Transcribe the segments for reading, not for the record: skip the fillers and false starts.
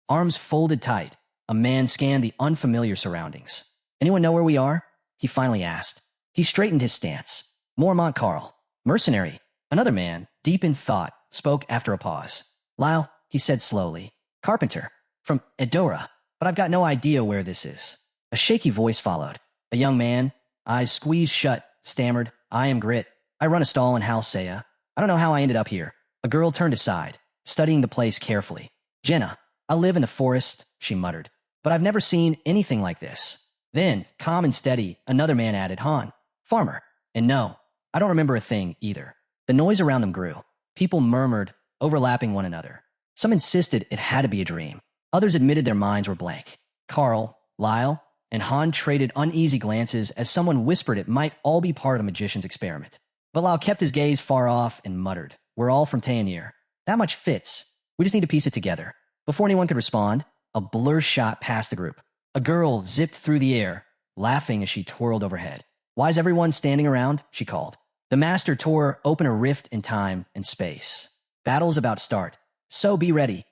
Arms folded tight, a man scanned the unfamiliar surroundings. Anyone know where we are? He finally asked. He straightened his stance. Mormont Carl. Mercenary. Another man, deep in thought, spoke after a pause. Lyle, he said slowly. Carpenter. From Edora. But I've got no idea where this is. A shaky voice followed. A young man, eyes squeezed shut, stammered, I am Grit. I run a stall in Halsea. I don't know how I ended up here. A girl turned aside, studying the place carefully. Jenna, I live in the forest, she muttered. But I've never seen anything like this. Then, calm and steady, another man added, Han. Farmer. And no, I don't remember a thing either. The noise around them grew. People murmured, overlapping one another. Some insisted it had to be a dream. Others admitted their minds were blank. Carl, Lyle, and Han traded uneasy glances as someone whispered it might all be part of a magician's experiment. But Lyle kept his gaze far off and muttered, We're all from Tayanir. That much fits. We just need to piece it together. Before anyone could respond, a blur shot past the group. A girl zipped through the air, laughing as she twirled overhead. Why is everyone standing around? She called. The master tore open a rift in time and space. Battle's about to start. So be ready.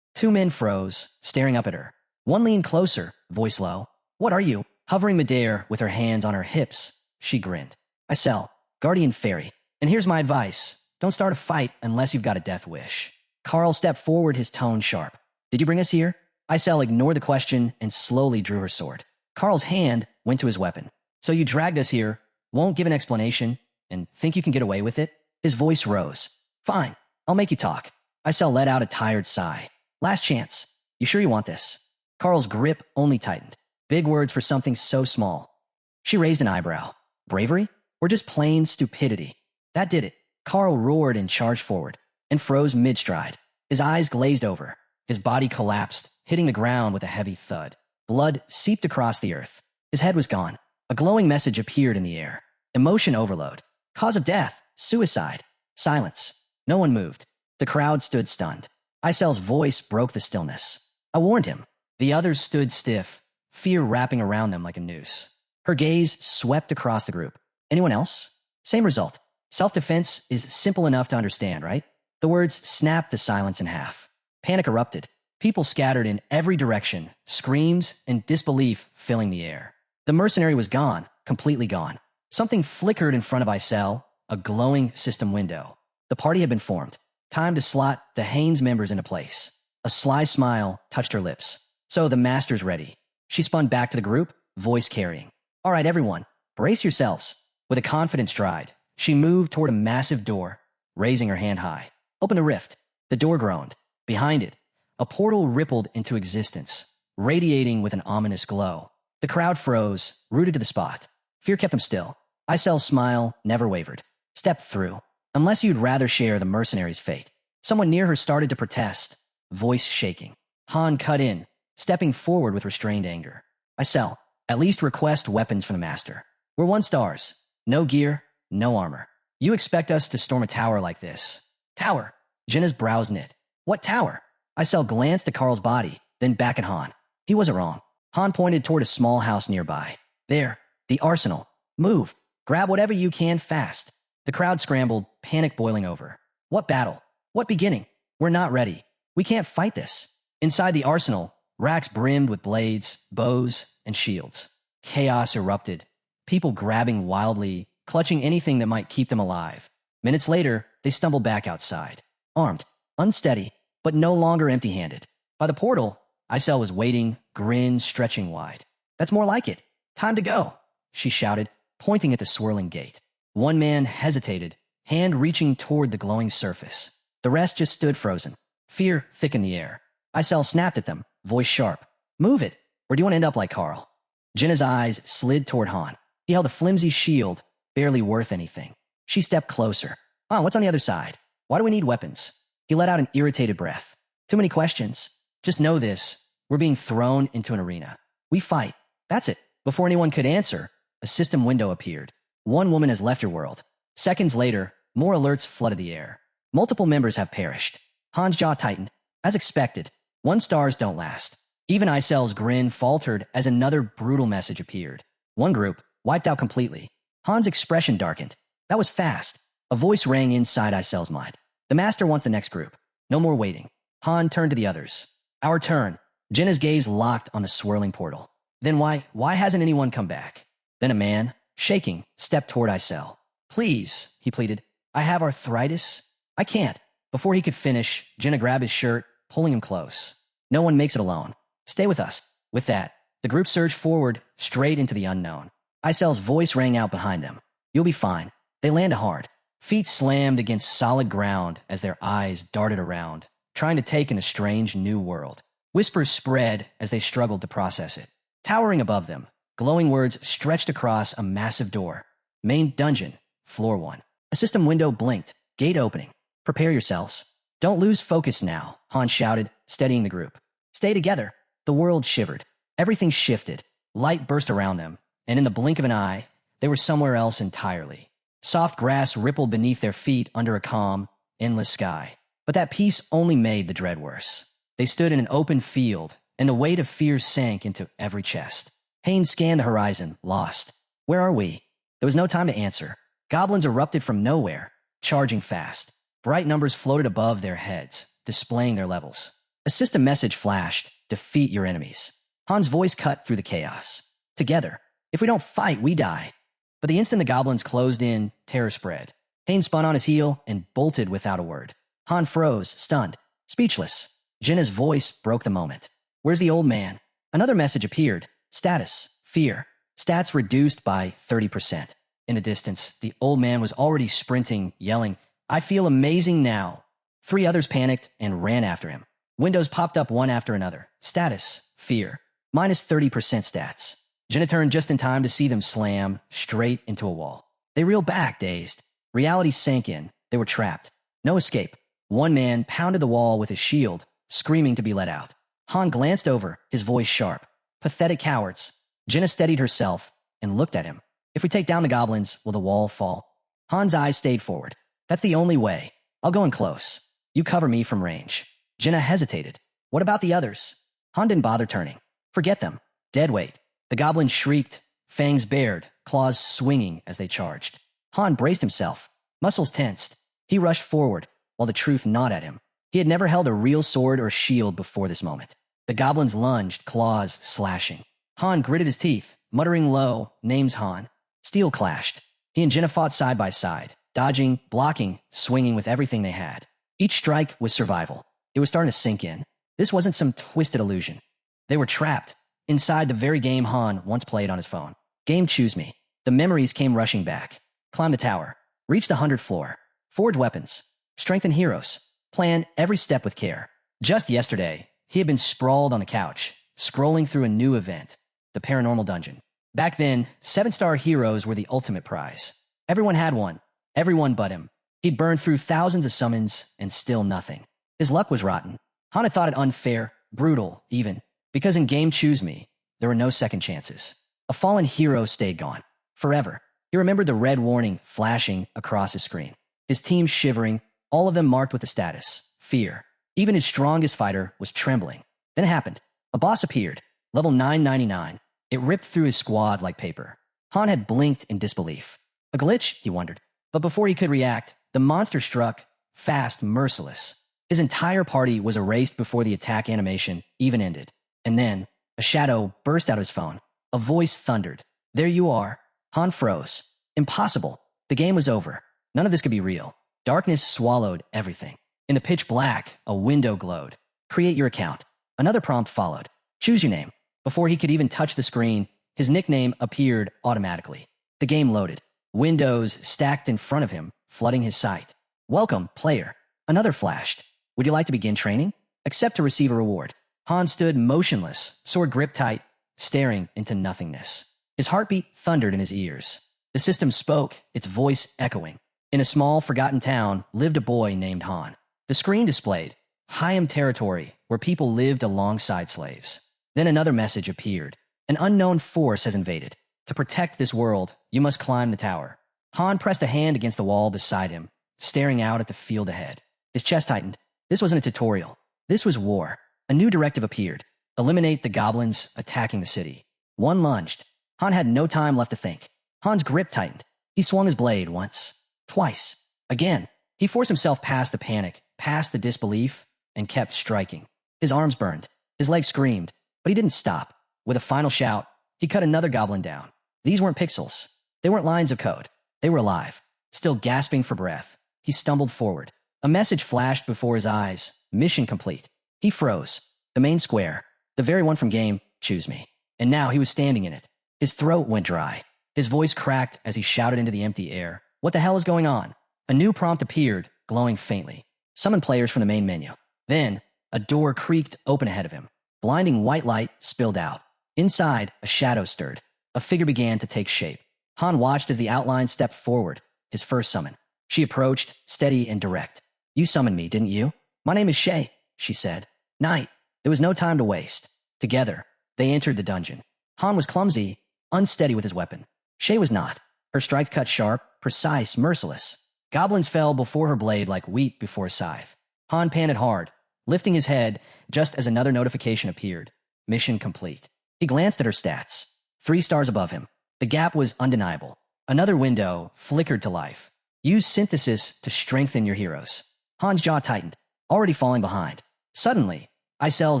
Two men froze, staring up at her. One leaned closer, voice low. What are you? Hovering midair with her hands on her hips, she grinned. Isel, guardian fairy. And here's my advice. Don't start a fight unless you've got a death wish. Carl stepped forward, his tone sharp. Did you bring us here? Isel ignored the question and slowly drew her sword. Carl's hand went to his weapon. So you dragged us here, won't give an explanation, and think you can get away with it? His voice rose. Fine, I'll make you talk. Isel let out a tired sigh. Last chance. You sure you want this? Carl's grip only tightened. Big words for something so small. She raised an eyebrow. Bravery? Or just plain stupidity? That did it. Carl roared and charged forward, and froze mid-stride. His eyes glazed over. His body collapsed, hitting the ground with a heavy thud. Blood seeped across the earth. His head was gone. A glowing message appeared in the air. Emotion overload. Cause of death. Suicide. Silence. No one moved. The crowd stood stunned. Isel's voice broke the stillness. I warned him. The others stood stiff, fear wrapping around them like a noose. Her gaze swept across the group. Anyone else? Same result. Self-defense is simple enough to understand, right? The words snapped the silence in half. Panic erupted. People scattered in every direction, screams and disbelief filling the air. The mercenary was gone, completely gone. Something flickered in front of Isel, a glowing system window. The party had been formed. Time to slot the Haynes members into place. A sly smile touched her lips. So the master's ready. She spun back to the group, voice carrying. All right, everyone, brace yourselves. With a confident stride, she moved toward a massive door, raising her hand high. Open a rift. The door groaned. Behind it, a portal rippled into existence, radiating with an ominous glow. The crowd froze, rooted to the spot. Fear kept them still. Isel's smile never wavered. Step through. Unless you'd rather share the mercenary's fate. Someone near her started to protest, voice shaking. Han cut in, stepping forward with restrained anger. Isel, at least request weapons from the master. We're 1 stars. No gear, no armor. You expect us to storm a tower like this. Tower. Jenna's brows knit. What tower? Isel glanced at Carl's body, then back at Han. He wasn't wrong. Han pointed toward a small house nearby. There, the arsenal. Move. Grab whatever you can fast. The crowd scrambled, panic boiling over. What battle? What beginning? We're not ready. We can't fight this. Inside the arsenal, racks brimmed with blades, bows, and shields. Chaos erupted. People grabbing wildly, clutching anything that might keep them alive. Minutes later, they stumbled back outside. Armed, unsteady, but no longer empty-handed. By the portal, Isel was waiting, grin stretching wide. That's more like it. Time to go, she shouted, pointing at the swirling gate. One man hesitated, hand reaching toward the glowing surface. The rest just stood frozen. Fear thickened the air. Isel snapped at them, voice sharp. Move it, or do you want to end up like Carl? Jenna's eyes slid toward Han. He held a flimsy shield, barely worth anything. She stepped closer. What's on the other side? Why do we need weapons? He let out an irritated breath. Too many questions. Just know this. We're being thrown into an arena. We fight. That's it. Before anyone could answer, a system window appeared. One woman has left your world. Seconds later, more alerts flooded the air. Multiple members have perished. Han's jaw tightened. As expected, 1 stars don't last. Even Isel's grin faltered as another brutal message appeared. One group, wiped out completely. Han's expression darkened. That was fast. A voice rang inside Isel's mind. The master wants the next group. No more waiting. Han turned to the others. Our turn. Jenna's gaze locked on the swirling portal. Then why hasn't anyone come back? Then a man, shaking, stepped toward Isel. Please, he pleaded. I have arthritis. I can't. Before he could finish, Jenna grabbed his shirt, pulling him close. No one makes it alone. Stay with us. With that, the group surged forward, straight into the unknown. Isel's voice rang out behind them. You'll be fine. They landed hard. Feet slammed against solid ground as their eyes darted around, trying to take in the strange new world. Whispers spread as they struggled to process it. Towering above them, glowing words stretched across a massive door. Main dungeon, floor 1. A system window blinked, gate opening. Prepare yourselves. Don't lose focus now, Han shouted, steadying the group. Stay together. The world shivered. Everything shifted. Light burst around them, and in the blink of an eye, they were somewhere else entirely. Soft grass rippled beneath their feet under a calm, endless sky. But that peace only made the dread worse. They stood in an open field, and the weight of fear sank into every chest. Haynes scanned the horizon, lost. Where are we? There was no time to answer. Goblins erupted from nowhere, charging fast. Bright numbers floated above their heads, displaying their levels. A system message flashed, defeat your enemies. Han's voice cut through the chaos. Together. If we don't fight, we die. But the instant the goblins closed in, terror spread. Haynes spun on his heel and bolted without a word. Han froze, stunned, speechless. Jenna's voice broke the moment. Where's the old man? Another message appeared. Status. Fear. Stats reduced by 30%. In the distance, the old man was already sprinting, yelling, I feel amazing now. 3 others panicked and ran after him. Windows popped up one after another. Status. Fear. Minus 30% stats. Jenna turned just in time to see them slam straight into a wall. They reeled back, dazed. Reality sank in. They were trapped. No escape. One man pounded the wall with his shield, screaming to be let out. Han glanced over, his voice sharp. Pathetic cowards. Jenna steadied herself and looked at him. If we take down the goblins, will the wall fall? Han's eyes stayed forward. That's the only way. I'll go in close. You cover me from range. Jenna hesitated. What about the others? Han didn't bother turning. Forget them. Dead weight. The goblins shrieked, fangs bared, claws swinging as they charged. Han braced himself, muscles tensed. He rushed forward, while the truth gnawed at him. He had never held a real sword or shield before this moment. The goblins lunged, claws slashing. Han gritted his teeth, muttering low, names Han. Steel clashed. He and Jenna fought side by side, dodging, blocking, swinging with everything they had. Each strike was survival. It was starting to sink in. This wasn't some twisted illusion. They were trapped, inside the very game Han once played on his phone. Game Choose Me. The memories came rushing back. Climb the tower. Reach the 100th floor. Forge weapons. Strengthen heroes. Plan every step with care. Just yesterday, he had been sprawled on the couch, scrolling through a new event, the paranormal dungeon. Back then, 7-star heroes were the ultimate prize. Everyone had one. Everyone but him. He'd burned through thousands of summons and still nothing. His luck was rotten. Han had thought it unfair, brutal, even, because in Game Choose Me, there were no second chances. A fallen hero stayed gone. Forever. He remembered the red warning flashing across his screen. His team shivering, all of them marked with the status, fear. Even his strongest fighter was trembling. Then it happened. A boss appeared, level 999. It ripped through his squad like paper. Han had blinked in disbelief. A glitch, he wondered. But before he could react, the monster struck, fast, merciless. His entire party was erased before the attack animation even ended. And then, a shadow burst out of his phone. A voice thundered. There you are. Han froze. Impossible. The game was over. None of this could be real. Darkness swallowed everything. In the pitch black, a window glowed. Create your account. Another prompt followed. Choose your name. Before he could even touch the screen, his nickname appeared automatically. The game loaded. Windows stacked in front of him, flooding his sight. Welcome, player. Another flashed. Would you like to begin training? Accept to receive a reward. Han stood motionless, sword gripped tight, staring into nothingness. His heartbeat thundered in his ears. The system spoke, its voice echoing. In a small, forgotten town lived a boy named Han. The screen displayed Hyam territory, where people lived alongside slaves. Then another message appeared. An unknown force has invaded. To protect this world, you must climb the tower. Han pressed a hand against the wall beside him, staring out at the field ahead. His chest tightened. This wasn't a tutorial. This was war. A new directive appeared. Eliminate the goblins attacking the city. One lunged. Han had no time left to think. Han's grip tightened. He swung his blade once, twice, again. He forced himself past the panic, past the disbelief, and kept striking. His arms burned. His leg screamed, but he didn't stop. With a final shout, he cut another goblin down. These weren't pixels. They weren't lines of code. They were alive. Still gasping for breath, he stumbled forward. A message flashed before his eyes. Mission complete. He froze. The main square, the very one from game, choose me. And now he was standing in it. His throat went dry. His voice cracked as he shouted into the empty air. What the hell is going on? A new prompt appeared, glowing faintly. Summon players from the main menu. Then, a door creaked open ahead of him. Blinding white light spilled out. Inside, a shadow stirred. A figure began to take shape. Han watched as the outline stepped forward, his first summon. She approached, steady and direct. You summoned me, didn't you? My name is Shay, she said. Knight. There was no time to waste. Together, they entered the dungeon. Han was clumsy, unsteady with his weapon. Shay was not. Her strikes cut sharp, precise, merciless. Goblins fell before her blade like wheat before a scythe. Han panted hard, lifting his head just as another notification appeared. Mission complete. He glanced at her stats. 3 stars above him. The gap was undeniable. Another window flickered to life. Use synthesis to strengthen your heroes. Han's jaw tightened, already falling behind. Suddenly, Isel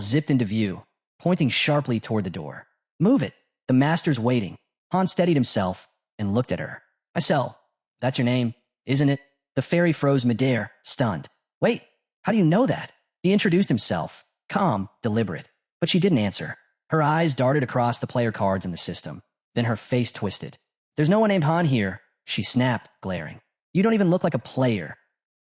zipped into view, pointing sharply toward the door. Move it. The master's waiting. Han steadied himself and looked at her. Isel, that's your name, isn't it? The fairy froze midair, stunned. Wait, how do you know that? He introduced himself, calm, deliberate. But she didn't answer. Her eyes darted across the player cards in the system. Then her face twisted. There's no one named Han here, she snapped, glaring. You don't even look like a player.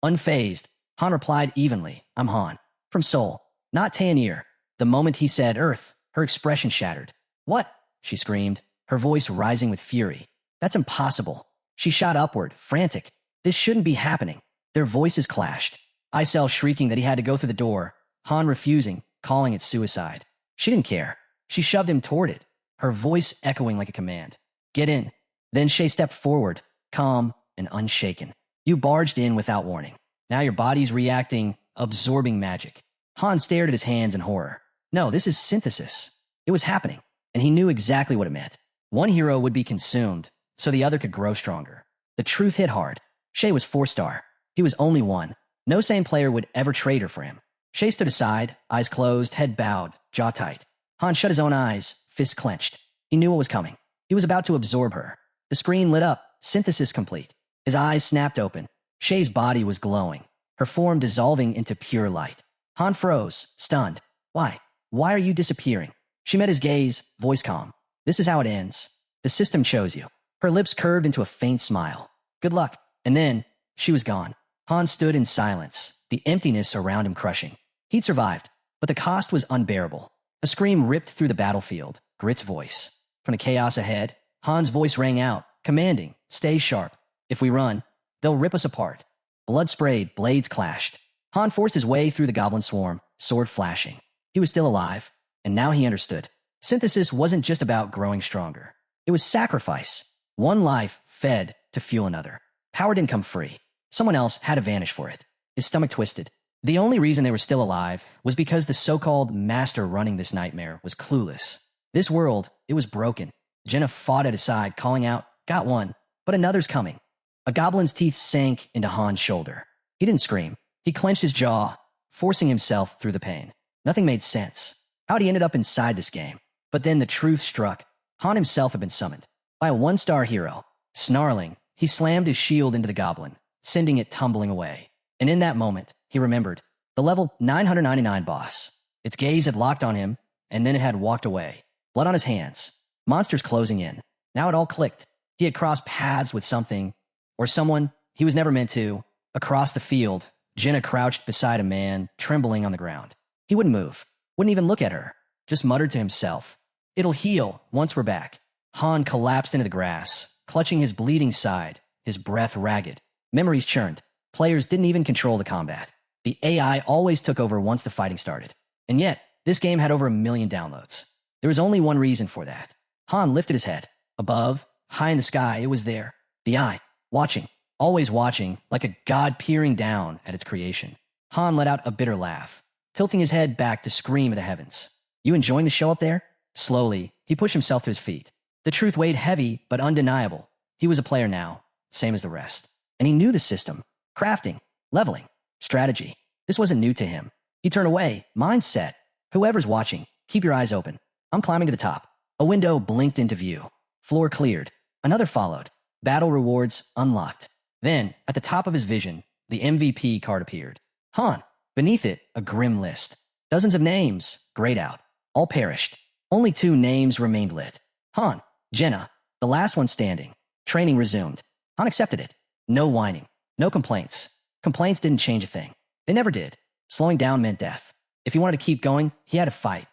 Unfazed, Han replied evenly, I'm Han. From Seoul, not Tanir. The moment he said Earth, her expression shattered. What? She screamed, her voice rising with fury. That's impossible. She shot upward, frantic. This shouldn't be happening. Their voices clashed. Isel shrieking that he had to go through the door. Han refusing, calling it suicide. She didn't care. She shoved him toward it, her voice echoing like a command. Get in. Then Shay stepped forward, calm and unshaken. You barged in without warning. Now your body's reacting, absorbing magic. Han stared at his hands in horror. No, this is synthesis. It was happening, and he knew exactly what it meant. One hero would be consumed, so the other could grow stronger. The truth hit hard. Shay was 4-star. He was only one. No sane player would ever trade her for him. Shay stood aside, eyes closed, head bowed, jaw tight. Han shut his own eyes, fists clenched. He knew what was coming. He was about to absorb her. The screen lit up, synthesis complete. His eyes snapped open. Shay's body was glowing, her form dissolving into pure light. Han froze, stunned. Why? Why are you disappearing? She met his gaze, voice calm. This is how it ends. The system chose you. Her lips curved into a faint smile. Good luck. And then, she was gone. Han stood in silence, the emptiness around him crushing. He'd survived, but the cost was unbearable. A scream ripped through the battlefield, Grit's voice. From the chaos ahead, Han's voice rang out, commanding, stay sharp. If we run, they'll rip us apart. Blood sprayed, blades clashed. Han forced his way through the goblin swarm, sword flashing. He was still alive, and now he understood. Synthesis wasn't just about growing stronger. It was sacrifice. One life fed to fuel another. Power didn't come free. Someone else had to vanish for it. His stomach twisted. The only reason they were still alive was because the so-called master running this nightmare was clueless. This world, it was broken. Jenna fought at his side, calling out, got one, but another's coming. A goblin's teeth sank into Han's shoulder. He didn't scream. He clenched his jaw, forcing himself through the pain. Nothing made sense. How'd he ended up inside this game? But then the truth struck. Han himself had been summoned by a 1-star hero. Snarling, he slammed his shield into the goblin, sending it tumbling away. And in that moment, he remembered the level 999 boss. Its gaze had locked on him, and then it had walked away. Blood on his hands. Monsters closing in. Now it all clicked. He had crossed paths with something, or someone he was never meant to. Across the field, Jenna crouched beside a man, trembling on the ground. He wouldn't move, wouldn't even look at her, just muttered to himself. It'll heal once we're back. Han collapsed into the grass, clutching his bleeding side, his breath ragged. Memories churned. Players didn't even control the combat. The AI always took over once the fighting started. And yet, this game had over 1 million downloads. There was only one reason for that. Han lifted his head. Above, high in the sky, it was there. The eye, watching, always watching, like a god peering down at its creation. Han let out a bitter laugh, tilting his head back to scream at the heavens. You enjoying the show up there? Slowly, he pushed himself to his feet. The truth weighed heavy, but undeniable. He was a player now, same as the rest. And he knew the system. Crafting, leveling, strategy. This wasn't new to him. He turned away, mindset, Whoever's watching, keep your eyes open. I'm climbing to the top. A window blinked into view. Floor cleared. Another followed. Battle rewards unlocked. Then, at the top of his vision, the MVP card appeared. Han. Beneath it, a grim list. Dozens of names, grayed out. All perished. Only 2 names remained lit. Han. Jenna. The last one standing. Training resumed. Han accepted it. No whining. No complaints. Complaints didn't change a thing. They never did. Slowing down meant death. If he wanted to keep going, he had to fight.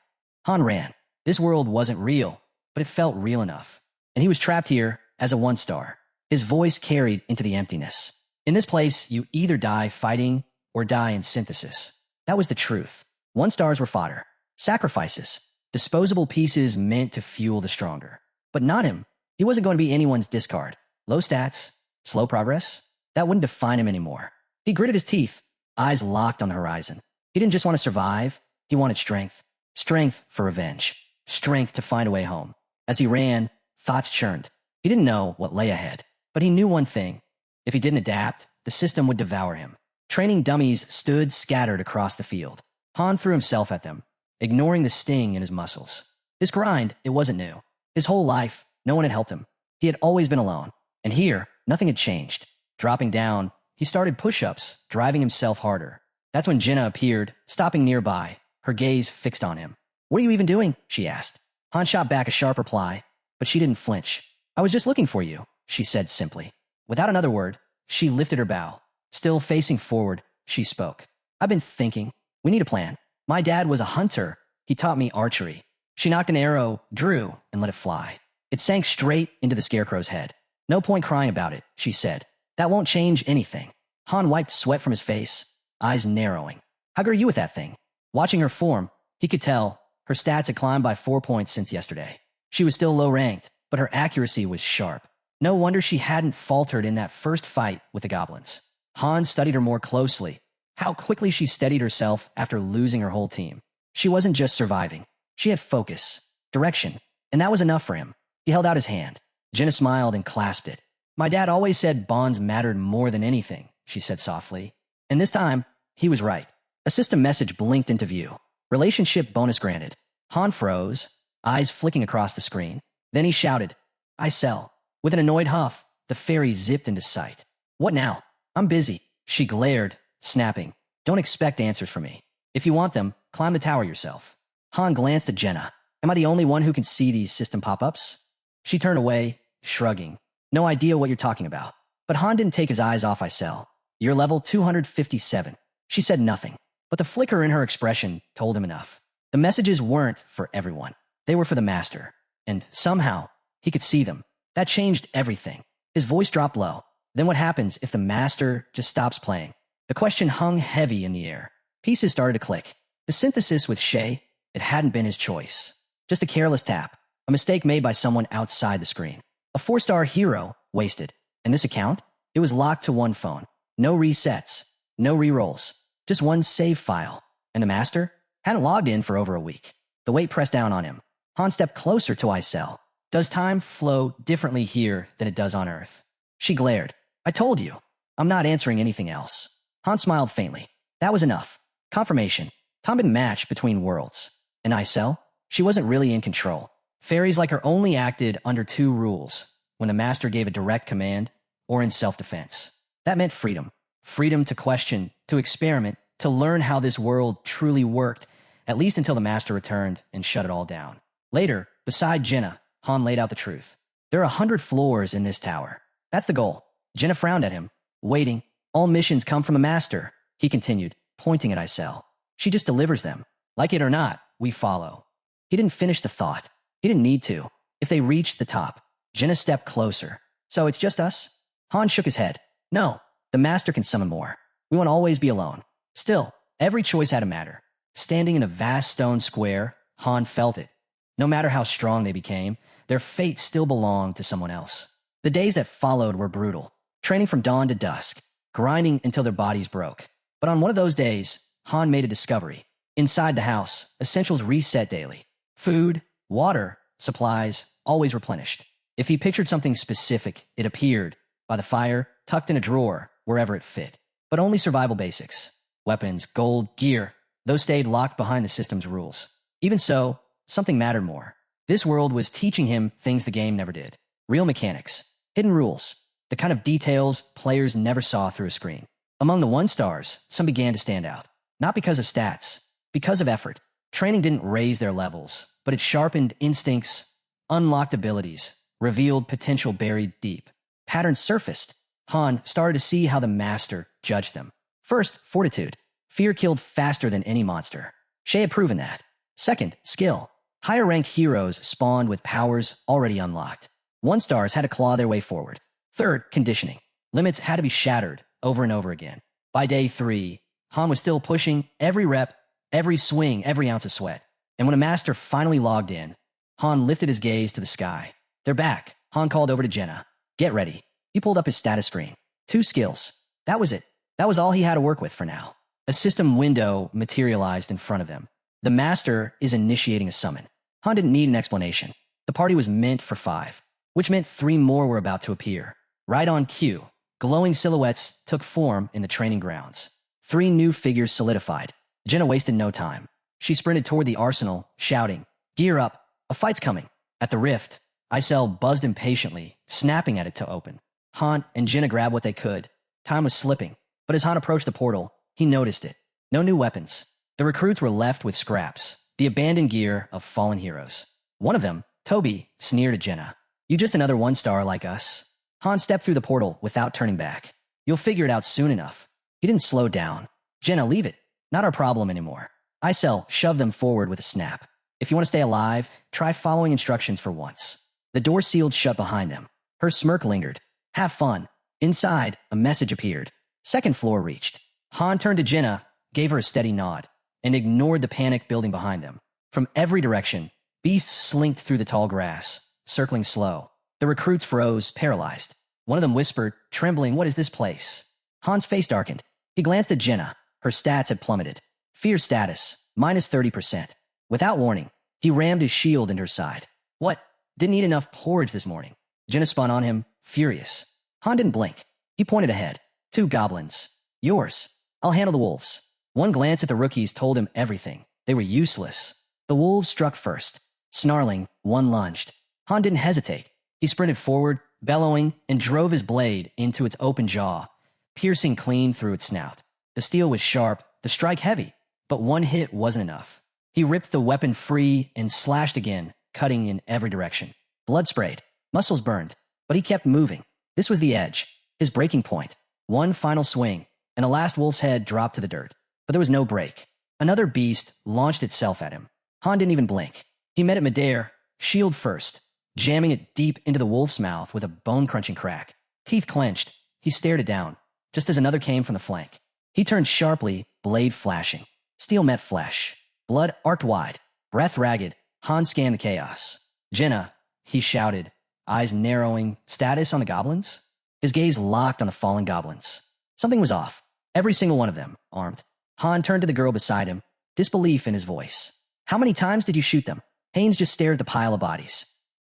Han ran. This world wasn't real, but it felt real enough. And he was trapped here as a 1-star. His voice carried into the emptiness. In this place, you either die fighting or die in synthesis. That was the truth. 1-stars were fodder. Sacrifices. Disposable pieces meant to fuel the stronger. But not him. He wasn't going to be anyone's discard. Low stats, slow progress, that wouldn't define him anymore. He gritted his teeth, eyes locked on the horizon. He didn't just want to survive, he wanted strength. Strength for revenge. Strength to find a way home. As he ran, thoughts churned. He didn't know what lay ahead, but he knew one thing. If he didn't adapt, the system would devour him. Training dummies stood scattered across the field. Han threw himself at them, ignoring the sting in his muscles. This grind, it wasn't new. His whole life, no one had helped him. He had always been alone. And here, nothing had changed. Dropping down, he started push-ups, driving himself harder. That's when Jenna appeared, stopping nearby, her gaze fixed on him. "What are you even doing?" she asked. Han shot back a sharp reply, but she didn't flinch. "I was just looking for you," she said simply. Without another word, she lifted her bow. Still facing forward, she spoke. "I've been thinking. We need a plan. My dad was a hunter. He taught me archery." She knocked an arrow, drew, and let it fly. It sank straight into the scarecrow's head. "No point crying about it," she said. "That won't change anything." Han wiped sweat from his face, eyes narrowing. "How good are you with that thing?" Watching her form, he could tell her stats had climbed by 4 points since yesterday. She was still low-ranked, but her accuracy was sharp. No wonder she hadn't faltered in that first fight with the goblins. Han studied her more closely. How quickly she steadied herself after losing her whole team. She wasn't just surviving. She had focus, direction, and that was enough for him. He held out his hand. Jenna smiled and clasped it. "My dad always said bonds mattered more than anything," she said softly. And this time, he was right. A system message blinked into view. Relationship bonus granted. Han froze, eyes flicking across the screen. Then he shouted, "Isel." With an annoyed huff, the fairy zipped into sight. "What now?" "I'm busy." She glared, snapping. "Don't expect answers from me. If you want them, climb the tower yourself." Han glanced at Jenna. "Am I the only one who can see these system pop-ups?" She turned away, shrugging. "No idea what you're talking about." But Han didn't take his eyes off Isel. "You're level 257. She said nothing, but the flicker in her expression told him enough. The messages weren't for everyone. They were for the master. And somehow, he could see them. That changed everything. His voice dropped low. Then what happens if the master just stops playing? The question hung heavy in the air. Pieces started to click. The synthesis with Shay, it hadn't been his choice. Just a careless tap. A mistake made by someone outside the screen. A 4-star hero wasted. And this account? It was locked to one phone. No resets. No rerolls. Just one save file. And the master? Hadn't logged in for over a week. The weight pressed down on him. Han stepped closer to Isel. "Does time flow differently here than it does on Earth?" She glared. "I told you. I'm not answering anything else." Han smiled faintly. That was enough. Confirmation. Time didn't match between worlds. And Isel? She wasn't really in control. Fairies like her only acted under 2 rules, when the master gave a direct command or in self-defense. That meant freedom. Freedom to question, to experiment, to learn how this world truly worked, at least until the master returned and shut it all down. Later, beside Jenna, Han laid out the truth. "There are 100 floors in this tower. That's the goal." Jenna frowned at him, waiting. "All missions come from the master," he continued, pointing at Isel. "She just delivers them. Like it or not, we follow." He didn't finish the thought. He didn't need to. If they reached the top, Jenna stepped closer. "So it's just us?" Han shook his head. "No, the master can summon more. We won't always be alone." Still, every choice had a matter. Standing in a vast stone square, Han felt it. No matter how strong they became, their fate still belonged to someone else. The days that followed were brutal, training from dawn to dusk, grinding until their bodies broke. But on one of those days, Han made a discovery. Inside the house, essentials reset daily. Food, water, supplies, always replenished. If he pictured something specific, it appeared, by the fire, tucked in a drawer, wherever it fit. But only survival basics. Weapons, gold, gear. Those stayed locked behind the system's rules. Even so, something mattered more. This world was teaching him things the game never did. Real mechanics, hidden rules, the kind of details players never saw through a screen. Among the 1-stars, some began to stand out. Not because of stats, because of effort. Training didn't raise their levels, but it sharpened instincts, unlocked abilities, revealed potential buried deep. Patterns surfaced. Han started to see how the master judged them. First, fortitude. Fear killed faster than any monster. Shay had proven that. Second, skill. Higher-ranked heroes spawned with powers already unlocked. 1-stars had to claw their way forward. Third, conditioning. Limits had to be shattered over and over again. By day 3, Han was still pushing every rep, every swing, every ounce of sweat. And when a master finally logged in, Han lifted his gaze to the sky. They're back. Han called over to Jenna. Get ready. He pulled up his status screen. 2 skills. That was it. That was all he had to work with for now. A system window materialized in front of them. The master is initiating a summon. Han didn't need an explanation. The party was meant for 5, which meant 3 more were about to appear. Right on cue, glowing silhouettes took form in the training grounds. 3 new figures solidified. Jenna wasted no time. She sprinted toward the arsenal, shouting, "Gear up! A fight's coming!" At the rift, Isel buzzed impatiently, snapping at it to open. Han and Jenna grabbed what they could. Time was slipping, but as Han approached the portal, he noticed it. No new weapons. The recruits were left with scraps, the abandoned gear of fallen heroes. One of them, Toby, sneered at Jenna. "You just another 1-star like us." Han stepped through the portal without turning back. "You'll figure it out soon enough." He didn't slow down. "Jenna, leave it. Not our problem anymore." Isel shoved them forward with a snap. "If you want to stay alive, try following instructions for once." The door sealed shut behind them. Her smirk lingered. "Have fun." Inside, a message appeared. Second floor reached. Han turned to Jenna, gave her a steady nod, and ignored the panic building behind them. From every direction, beasts slinked through the tall grass, circling slow. The recruits froze, paralyzed. One of them whispered, trembling, "What is this place?" Han's face darkened. He glanced at Jenna. Her stats had plummeted. Fear status, minus 30%. Without warning, he rammed his shield into her side. "What? Didn't eat enough porridge this morning." Jenna spun on him, furious. Han didn't blink. He pointed ahead. 2 goblins. "Yours. I'll handle the wolves." One glance at the rookies told him everything. They were useless. The wolves struck first. Snarling, one lunged. Han didn't hesitate. He sprinted forward, bellowing, and drove his blade into its open jaw, piercing clean through its snout. The steel was sharp, the strike heavy, but one hit wasn't enough. He ripped the weapon free and slashed again, cutting in every direction. Blood sprayed, muscles burned, but he kept moving. This was the edge, his breaking point. One final swing, and a last wolf's head dropped to the dirt. But there was no break. Another beast launched itself at him. Han didn't even blink. He met it midair, shield first, jamming it deep into the wolf's mouth with a bone-crunching crack. Teeth clenched, he stared it down, just as another came from the flank. He turned sharply, blade flashing. Steel met flesh. Blood arced wide, breath ragged. Han scanned the chaos. "Jenna," he shouted, eyes narrowing. "Status on the goblins?" His gaze locked on the fallen goblins. Something was off. Every single one of them, armed. Han turned to the girl beside him, disbelief in his voice. "How many times did you shoot them?" Haynes just stared at the pile of bodies.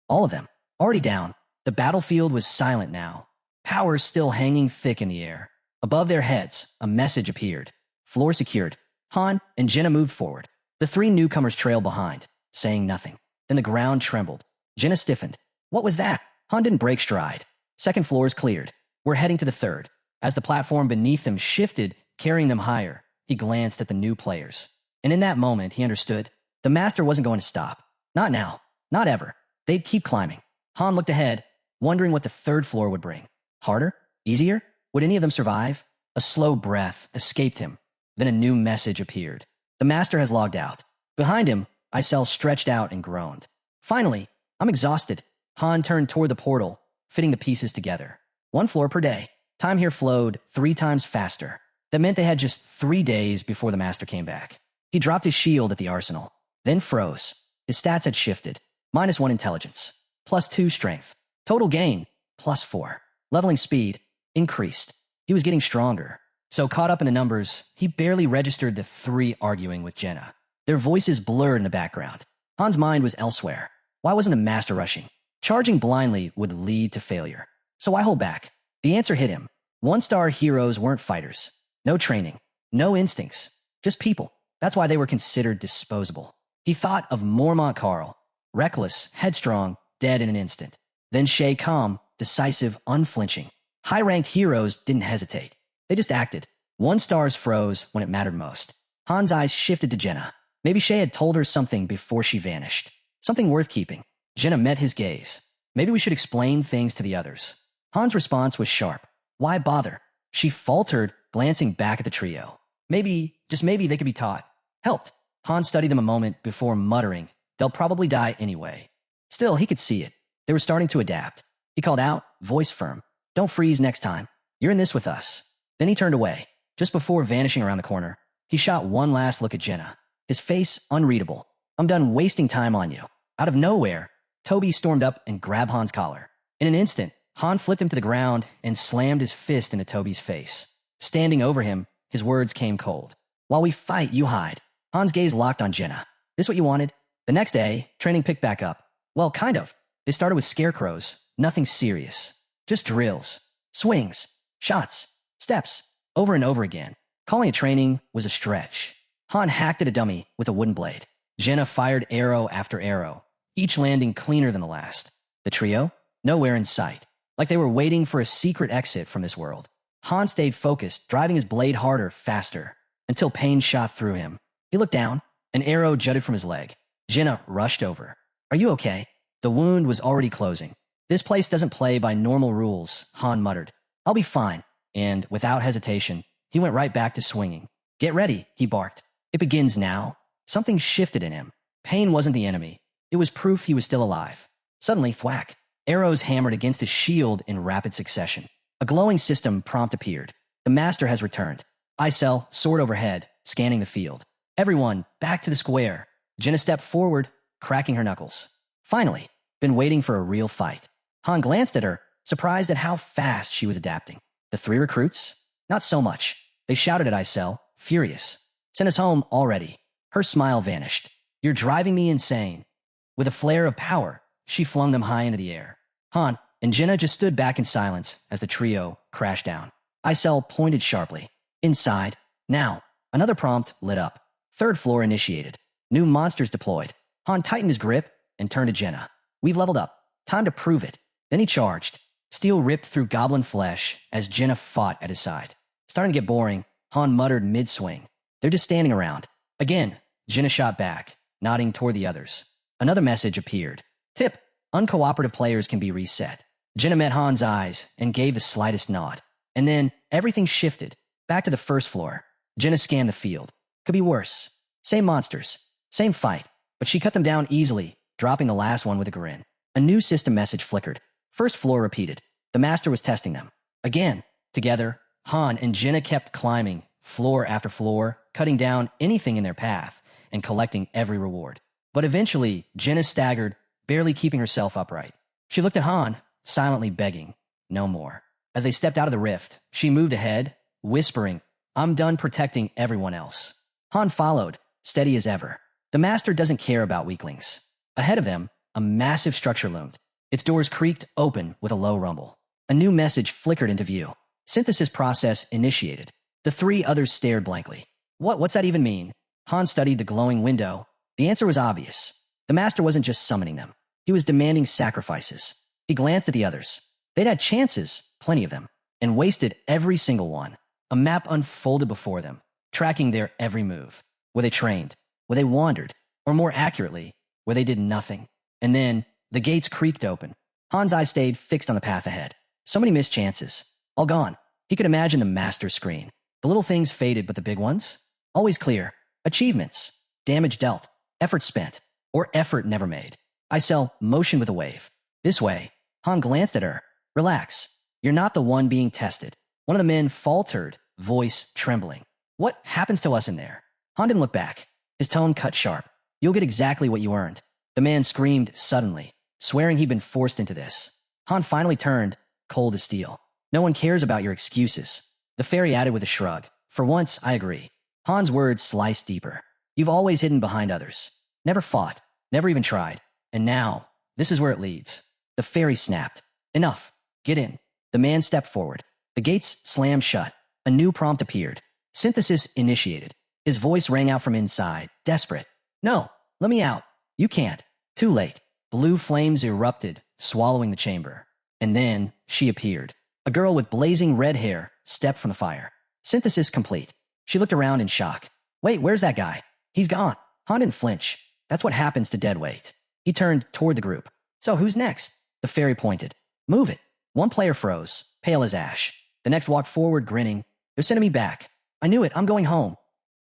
All of them, already down. The battlefield was silent now. Power still hanging thick in the air. Above their heads, a message appeared. Floor secured. Han and Jenna moved forward. The 3 newcomers trailed behind, saying nothing. Then the ground trembled. Jenna stiffened. "What was that?" Han didn't break stride. Second floor is cleared. We're heading to the third. As the platform beneath them shifted, carrying them higher, he glanced at the new players. And in that moment, he understood. The master wasn't going to stop. Not now. Not ever. They'd keep climbing. Han looked ahead, wondering what the third floor would bring. Harder? Easier? Would any of them survive? A slow breath escaped him. Then a new message appeared. "The master has logged out." Behind him, Isel stretched out and groaned. "Finally, I'm exhausted." Han turned toward the portal, fitting the pieces together. 1 floor per day. Time here flowed 3 times faster. That meant they had just 3 days before the master came back. He dropped his shield at the arsenal, then froze. His stats had shifted. -1 intelligence, +2 strength. Total gain, +4. Leveling speed, increased. He was getting stronger. So caught up in the numbers, he barely registered the 3 arguing with Jenna. Their voices blurred in the background. Han's mind was elsewhere. Why wasn't the master rushing? Charging blindly would lead to failure. So why hold back? The answer hit him. 1-star heroes weren't fighters. No training. No instincts. Just people. That's why they were considered disposable. He thought of Mormont Carl, reckless, headstrong, dead in an instant. Then Shay calm, decisive, unflinching. High-ranked heroes didn't hesitate. They just acted. 1 stars froze when it mattered most. Han's eyes shifted to Jenna. Maybe Shay had told her something before she vanished. Something worth keeping. Jenna met his gaze. Maybe we should explain things to the others. Han's response was sharp. Why bother? She faltered, glancing back at the trio. Maybe, just maybe, they could be taught. Helped. Han studied them a moment before muttering, they'll probably die anyway. Still, he could see it. They were starting to adapt. He called out, voice firm. Don't freeze next time. You're in this with us. Then he turned away. Just before vanishing around the corner, he shot one last look at Jenna. His face unreadable. I'm done wasting time on you. Out of nowhere, Toby stormed up and grabbed Han's collar. In an instant, Han flipped him to the ground and slammed his fist into Toby's face. Standing over him, his words came cold. While we fight, you hide. Han's gaze locked on Jenna. This what you wanted? The next day, training picked back up. Well, kind of. They started with scarecrows. Nothing serious. Just drills. Swings. Shots. Steps. Over and over again. Calling it training was a stretch. Han hacked at a dummy with a wooden blade. Jenna fired arrow after arrow, each landing cleaner than the last. The trio? Nowhere in sight. Like they were waiting for a secret exit from this world. Han stayed focused, driving his blade harder, faster, until pain shot through him. He looked down. An arrow jutted from his leg. Jenna rushed over. Are you okay? The wound was already closing. This place doesn't play by normal rules, Han muttered. I'll be fine. And, without hesitation, he went right back to swinging. Get ready, he barked. It begins now. Something shifted in him. Pain wasn't the enemy. It was proof he was still alive. Suddenly, thwack. Arrows hammered against his shield in rapid succession. A glowing system prompt appeared. The master has returned. Isel, sword overhead, scanning the field. Everyone, back to the square. Jenna stepped forward, cracking her knuckles. Finally, been waiting for a real fight. Han glanced at her, surprised at how fast she was adapting. The 3 recruits? Not so much. They shouted at Isel, furious. Send us home already. Her smile vanished. You're driving me insane. With a flare of power, she flung them high into the air. Han and Jenna just stood back in silence as the trio crashed down. Isel pointed sharply. Inside. Now. Another prompt lit up. 3rd floor initiated. New monsters deployed. Han tightened his grip and turned to Jenna. We've leveled up. Time to prove it. Then he charged. Steel ripped through goblin flesh as Jenna fought at his side. Starting to get boring, Han muttered mid-swing. They're just standing around. Again, Jenna shot back, nodding toward the others. Another message appeared. Tip, uncooperative players can be reset. Jenna met Han's eyes and gave the slightest nod. And then everything shifted. Back to the 1st floor. Jenna scanned the field. Could be worse. Same monsters. Same fight. But she cut them down easily, dropping the last one with a grin. A new system message flickered. 1st floor repeated. The master was testing them. Again. Together, Han and Jenna kept climbing, floor after floor, cutting down anything in their path, and collecting every reward. But eventually, Jenna staggered, barely keeping herself upright. She looked at Han, silently begging, no more. As they stepped out of the rift, she moved ahead, whispering, I'm done protecting everyone else. Han followed, steady as ever. The master doesn't care about weaklings. Ahead of them, a massive structure loomed. Its doors creaked open with a low rumble. A new message flickered into view. Synthesis process initiated. The 3 others stared blankly. What's that even mean? Han studied the glowing window. The answer was obvious. The master wasn't just summoning them. He was demanding sacrifices. He glanced at the others. They'd had chances, plenty of them, and wasted every single one. A map unfolded before them, tracking their every move. Where they trained, where they wandered, or more accurately, where they did nothing. And then, the gates creaked open. Han's eyes stayed fixed on the path ahead. So many missed chances. All gone. He could imagine the master screen. The little things faded, but the big ones? Always clear. Achievements. Damage dealt. Effort spent. Or effort never made. Isel motioned with a wave. This way. Han glanced at her. Relax. You're not the one being tested. One of the men faltered, voice trembling. What happens to us in there? Han didn't look back. His tone cut sharp. You'll get exactly what you earned. The man screamed suddenly, swearing he'd been forced into this. Han finally turned, cold as steel. No one cares about your excuses. The fairy added with a shrug. For once, I agree. Han's words sliced deeper. You've always hidden behind others. Never fought. Never even tried. And now, this is where it leads. The fairy snapped. Enough. Get in. The man stepped forward. The gates slammed shut. A new prompt appeared. Synthesis initiated. His voice rang out from inside, desperate. No, let me out. You can't. Too late. Blue flames erupted, swallowing the chamber. And then she appeared. A girl with blazing red hair stepped from the fire. Synthesis complete. She looked around in shock. Wait, where's that guy? He's gone. Han didn't flinch. That's what happens to dead weight. He turned toward the group. So who's next? The fairy pointed. Move it. One player froze, pale as ash. The next walked forward, grinning. They're sending me back. I knew it. I'm going home.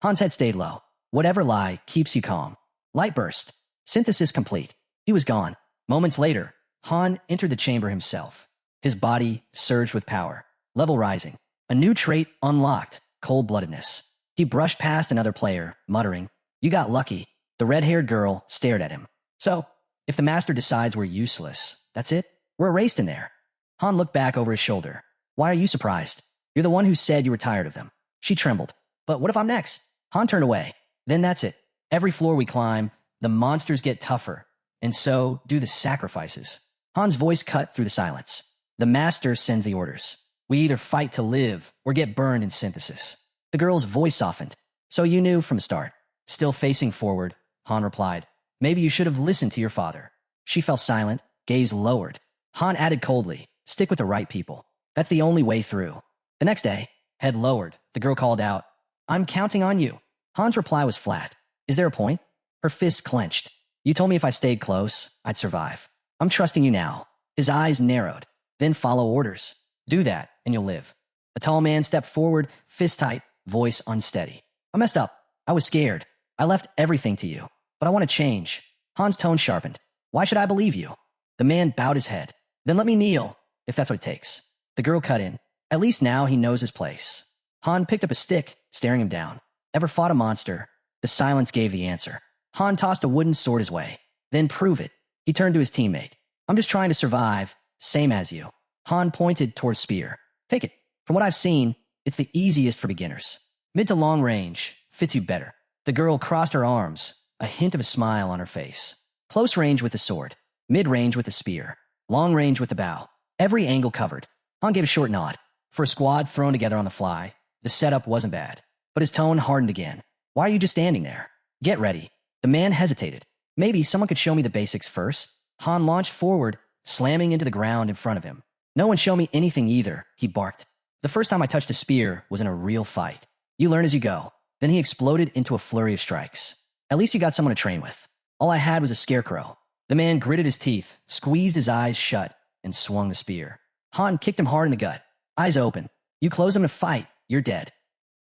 Han's head stayed low. Whatever lie keeps you calm. Light burst. Synthesis complete. He was gone. Moments later, Han entered the chamber himself. His body surged with power. Level rising. A new trait unlocked. Cold-bloodedness. He brushed past another player, muttering, You got lucky. The red-haired girl stared at him. So, if the master decides we're useless, that's it? We're erased in there. Han looked back over his shoulder. Why are you surprised? You're the one who said you were tired of them. She trembled. But what if I'm next? Han turned away. Then that's it. Every floor we climb, the monsters get tougher. And so do the sacrifices. Han's voice cut through the silence. The master sends the orders. We either fight to live or get burned in synthesis. The girl's voice softened. So you knew from the start. Still facing forward, Han replied, Maybe you should have listened to your father. She fell silent, gaze lowered. Han added coldly, Stick with the right people. That's the only way through. The next day, head lowered, the girl called out, I'm counting on you. Han's reply was flat. Is there a point? Her fists clenched. You told me if I stayed close, I'd survive. I'm trusting you now. His eyes narrowed. Then follow orders. Do that, and you'll live. A tall man stepped forward, fist tight, voice unsteady. I messed up. I was scared. I left everything to you. But I want to change. Han's tone sharpened. Why should I believe you? The man bowed his head. Then let me kneel, if that's what it takes. The girl cut in. At least now he knows his place. Han picked up a stick, staring him down. Ever fought a monster? The silence gave the answer. Han tossed a wooden sword his way. Then prove it. He turned to his teammate. I'm just trying to survive, same as you. Han pointed towards spear. Take it. From what I've seen, it's the easiest for beginners. Mid to long range fits you better. The girl crossed her arms, a hint of a smile on her face. Close range with the sword. Mid-range with the spear. Long range with the bow. Every angle covered. Han gave a short nod. For a squad thrown together on the fly, the setup wasn't bad. But his tone hardened again. Why are you just standing there? Get ready. The man hesitated. Maybe someone could show me the basics first. Han launched forward, slamming into the ground in front of him. No one show me anything either, he barked. The first time I touched a spear was in a real fight. You learn as you go. Then he exploded into a flurry of strikes. At least you got someone to train with. All I had was a scarecrow. The man gritted his teeth, squeezed his eyes shut, and swung the spear. Han kicked him hard in the gut. Eyes open. You close him to fight, you're dead.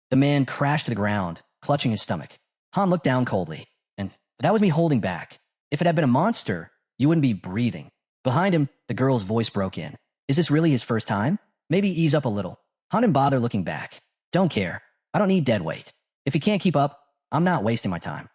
The man crashed to the ground, clutching his stomach. Han looked down coldly. And that was me holding back. If it had been a monster, you wouldn't be breathing. Behind him, the girl's voice broke in. Is this really his first time? Maybe ease up a little. Han didn't bother looking back. Don't care. I don't need dead weight. If he can't keep up, I'm not wasting my time.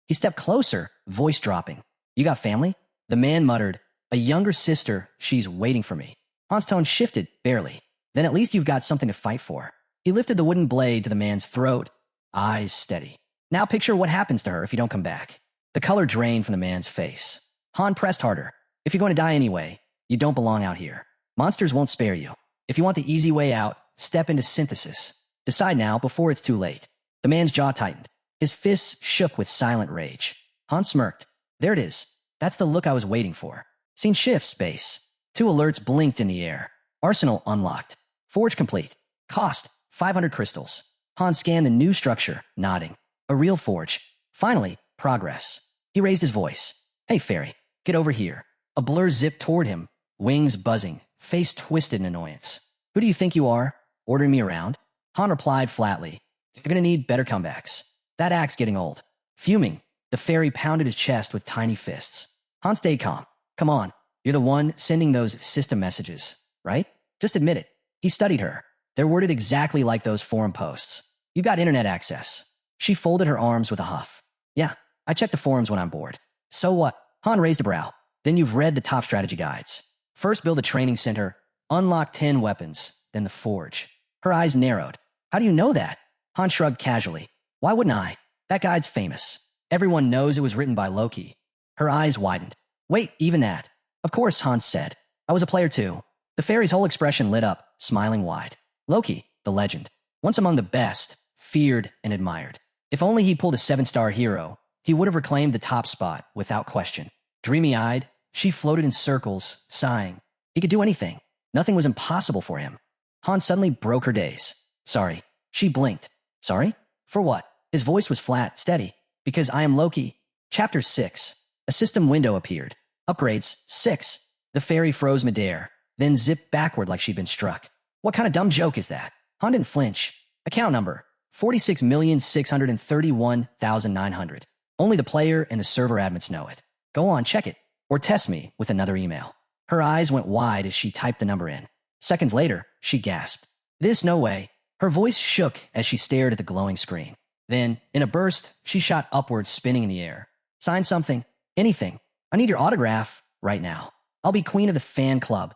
He stepped closer, voice dropping. You got family? The man muttered, a younger sister, she's waiting for me. Han's tone shifted, barely. Then at least you've got something to fight for. He lifted the wooden blade to the man's throat, eyes steady. Now picture what happens to her if you don't come back. The color drained from the man's face. Han pressed harder. If you're going to die anyway, you don't belong out here. Monsters won't spare you. If you want the easy way out, step into synthesis. Decide now before it's too late. The man's jaw tightened. His fists shook with silent rage. Han smirked. There it is. That's the look I was waiting for. Scene shifts, base. 2 alerts blinked in the air. Arsenal unlocked. Forge complete. Cost, 500 crystals. Han scanned the new structure, nodding. A real forge. Finally, progress. He raised his voice. Hey, fairy, get over here. A blur zipped toward him, wings buzzing, face twisted in annoyance. Who do you think you are? Ordering me around? Han replied flatly. You're gonna need better comebacks. That act's getting old. Fuming, the fairy pounded his chest with tiny fists. Han stayed calm. Come on, you're the one sending those system messages, right? Just admit it. He studied her. They're worded exactly like those forum posts. You got internet access. She folded her arms with a huff. Yeah, I check the forums when I'm bored. So what? Han raised a brow. Then you've read the top strategy guides. First build a training center, unlock 10 weapons, then the forge. Her eyes narrowed. How do you know that? Han shrugged casually. Why wouldn't I? That guide's famous. Everyone knows it was written by Loki. Her eyes widened. Wait, even that. Of course, Hans said. I was a player too. The fairy's whole expression lit up, smiling wide. Loki, the legend. Once among the best, feared and admired. If only he pulled a 7-star hero, he would have reclaimed the top spot without question. Dreamy-eyed, she floated in circles, sighing. He could do anything. Nothing was impossible for him. Han suddenly broke her daze. Sorry. She blinked. Sorry? For what? His voice was flat, steady. Because I am Loki. Chapter 6. A system window appeared. Upgrades 6. The fairy froze midair, then zipped backward like she'd been struck. What kind of dumb joke is that? Han didn't flinch. Account number 46,631,900. Only the player and the server admins know it. Go on, check it. Or test me with another email. Her eyes went wide as she typed the number in. Seconds later, she gasped. This, no way. Her voice shook as she stared at the glowing screen. Then, in a burst, she shot upwards, spinning in the air. Sign something. Anything. I need your autograph right now. I'll be queen of the fan club.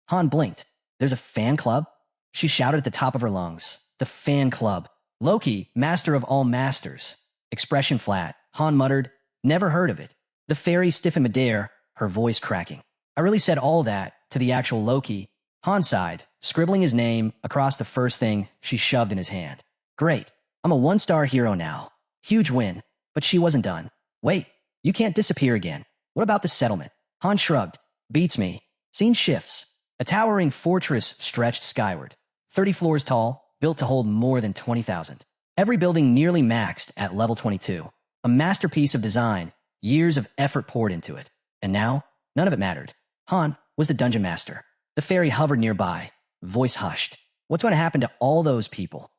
Han blinked. There's a fan club? She shouted at the top of her lungs. The fan club. Loki, master of all masters. Expression flat. Han muttered, never heard of it. The fairy stiffened midair, her voice cracking. I really said all that to the actual Loki. Han sighed, scribbling his name across the first thing she shoved in his hand. Great. I'm a 1-star hero now. Huge win. But she wasn't done. Wait, you can't disappear again. What about the settlement? Han shrugged. Beats me. Scene shifts. A towering fortress stretched skyward. 30 floors tall, built to hold more than 20,000. Every building nearly maxed at level 22. A masterpiece of design, years of effort poured into it. And now, none of it mattered. Han was the dungeon master. The fairy hovered nearby, voice hushed. What's going to happen to all those people?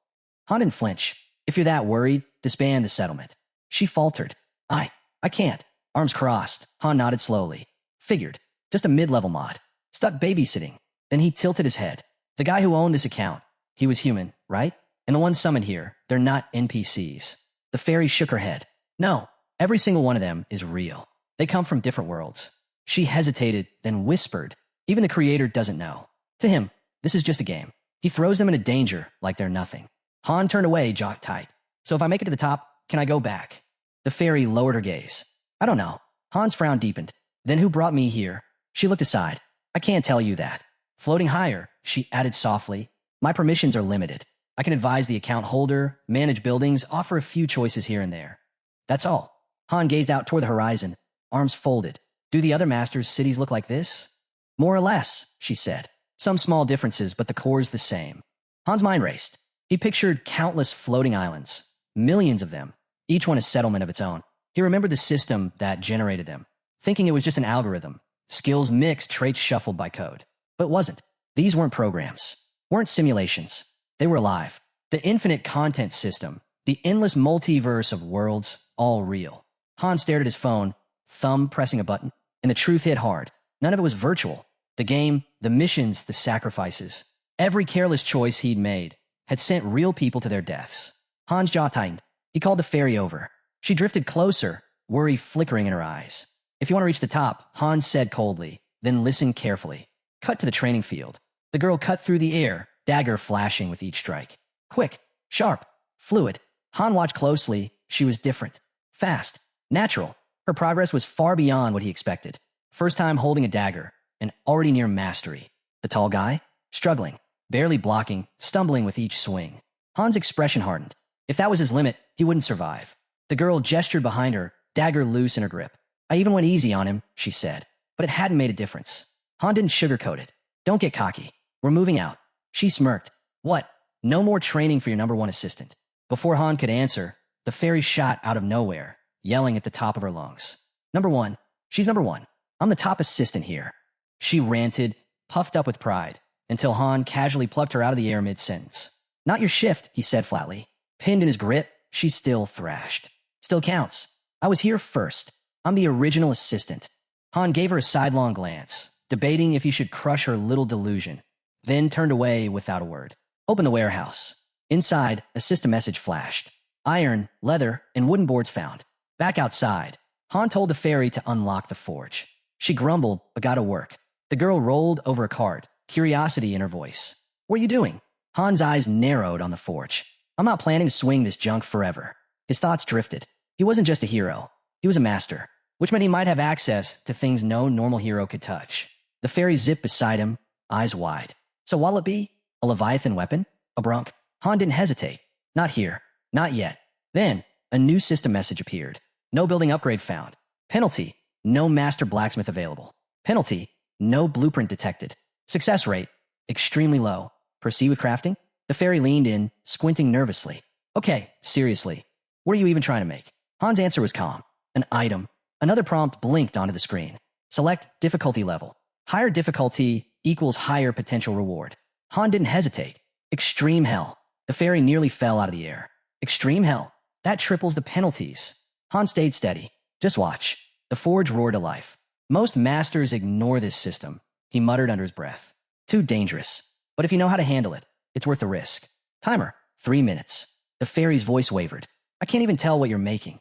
Han didn't flinch. If you're that worried, disband the settlement. She faltered. I can't. Arms crossed. Han nodded slowly. Figured. Just a mid-level mod. Stuck babysitting. Then he tilted his head. The guy who owned this account. He was human, right? And the ones summoned here, they're not NPCs. The fairy shook her head. No, every single one of them is real. They come from different worlds. She hesitated, then whispered. Even the creator doesn't know. To him, this is just a game. He throws them into danger like they're nothing. Han turned away, jaw tight. So if I make it to the top, can I go back? The fairy lowered her gaze. I don't know. Han's frown deepened. Then who brought me here? She looked aside. I can't tell you that. Floating higher, she added softly. My permissions are limited. I can advise the account holder, manage buildings, offer a few choices here and there. That's all. Han gazed out toward the horizon, arms folded. Do the other masters' cities look like this? More or less, she said. Some small differences, but the core's the same. Han's mind raced. He pictured countless floating islands, millions of them, each one a settlement of its own. He remembered the system that generated them, thinking it was just an algorithm. Skills mixed, traits shuffled by code. But it wasn't. These weren't programs, weren't simulations. They were alive. The infinite content system, the endless multiverse of worlds, all real. Han stared at his phone, thumb pressing a button, and the truth hit hard. None of it was virtual. The game, the missions, the sacrifices. Every careless choice he'd made had sent real people to their deaths. Han's jaw tightened. He called the fairy over. She drifted closer, worry flickering in her eyes. If you want to reach the top, Han said coldly, then listened carefully. Cut to the training field. The girl cut through the air, dagger flashing with each strike. Quick, sharp, fluid. Han watched closely. She was different. Fast, natural. Her progress was far beyond what he expected. First time holding a dagger, and already near mastery. The tall guy? Struggling, barely blocking, stumbling with each swing. Han's expression hardened. If that was his limit, he wouldn't survive. The girl gestured behind her, dagger loose in her grip. I even went easy on him, she said, but it hadn't made a difference. Han didn't sugarcoat it. Don't get cocky. We're moving out. She smirked. What? No more training for your #1 assistant. Before Han could answer, the fairy shot out of nowhere, yelling at the top of her lungs. #1. She's #1. I'm the top assistant here. She ranted, puffed up with pride, until Han casually plucked her out of the air mid-sentence. Not your shift, he said flatly. Pinned in his grip, she still thrashed. Still counts. I was here first. I'm the original assistant. Han gave her a sidelong glance, debating if he should crush her little delusion, then turned away without a word. Open the warehouse. Inside, a system message flashed. Iron, leather, and wooden boards found. Back outside, Han told the fairy to unlock the forge. She grumbled, but got to work. The girl rolled over a cart, curiosity in her voice. What are you doing? Han's eyes narrowed on the forge. I'm not planning to swing this junk forever. His thoughts drifted. He wasn't just a hero. He was a master, which meant he might have access to things no normal hero could touch. The fairy zipped beside him, eyes wide. So what'll it be? A Leviathan weapon? A brunk? Han didn't hesitate. Not here. Not yet. Then, a new system message appeared. No building upgrade found. Penalty, no master blacksmith available. Penalty, no blueprint detected. Success rate, extremely low. Proceed with crafting? The fairy leaned in, squinting nervously. Okay, seriously. What are you even trying to make? Han's answer was calm. An item. Another prompt blinked onto the screen. Select difficulty level. Higher difficulty equals higher potential reward. Han didn't hesitate. Extreme hell. The fairy nearly fell out of the air. Extreme hell. That triples the penalties. Han stayed steady. Just watch. The forge roared to life. Most masters ignore this system, he muttered under his breath. Too dangerous. But if you know how to handle it, it's worth the risk. Timer, 3 minutes. The fairy's voice wavered. I can't even tell what you're making.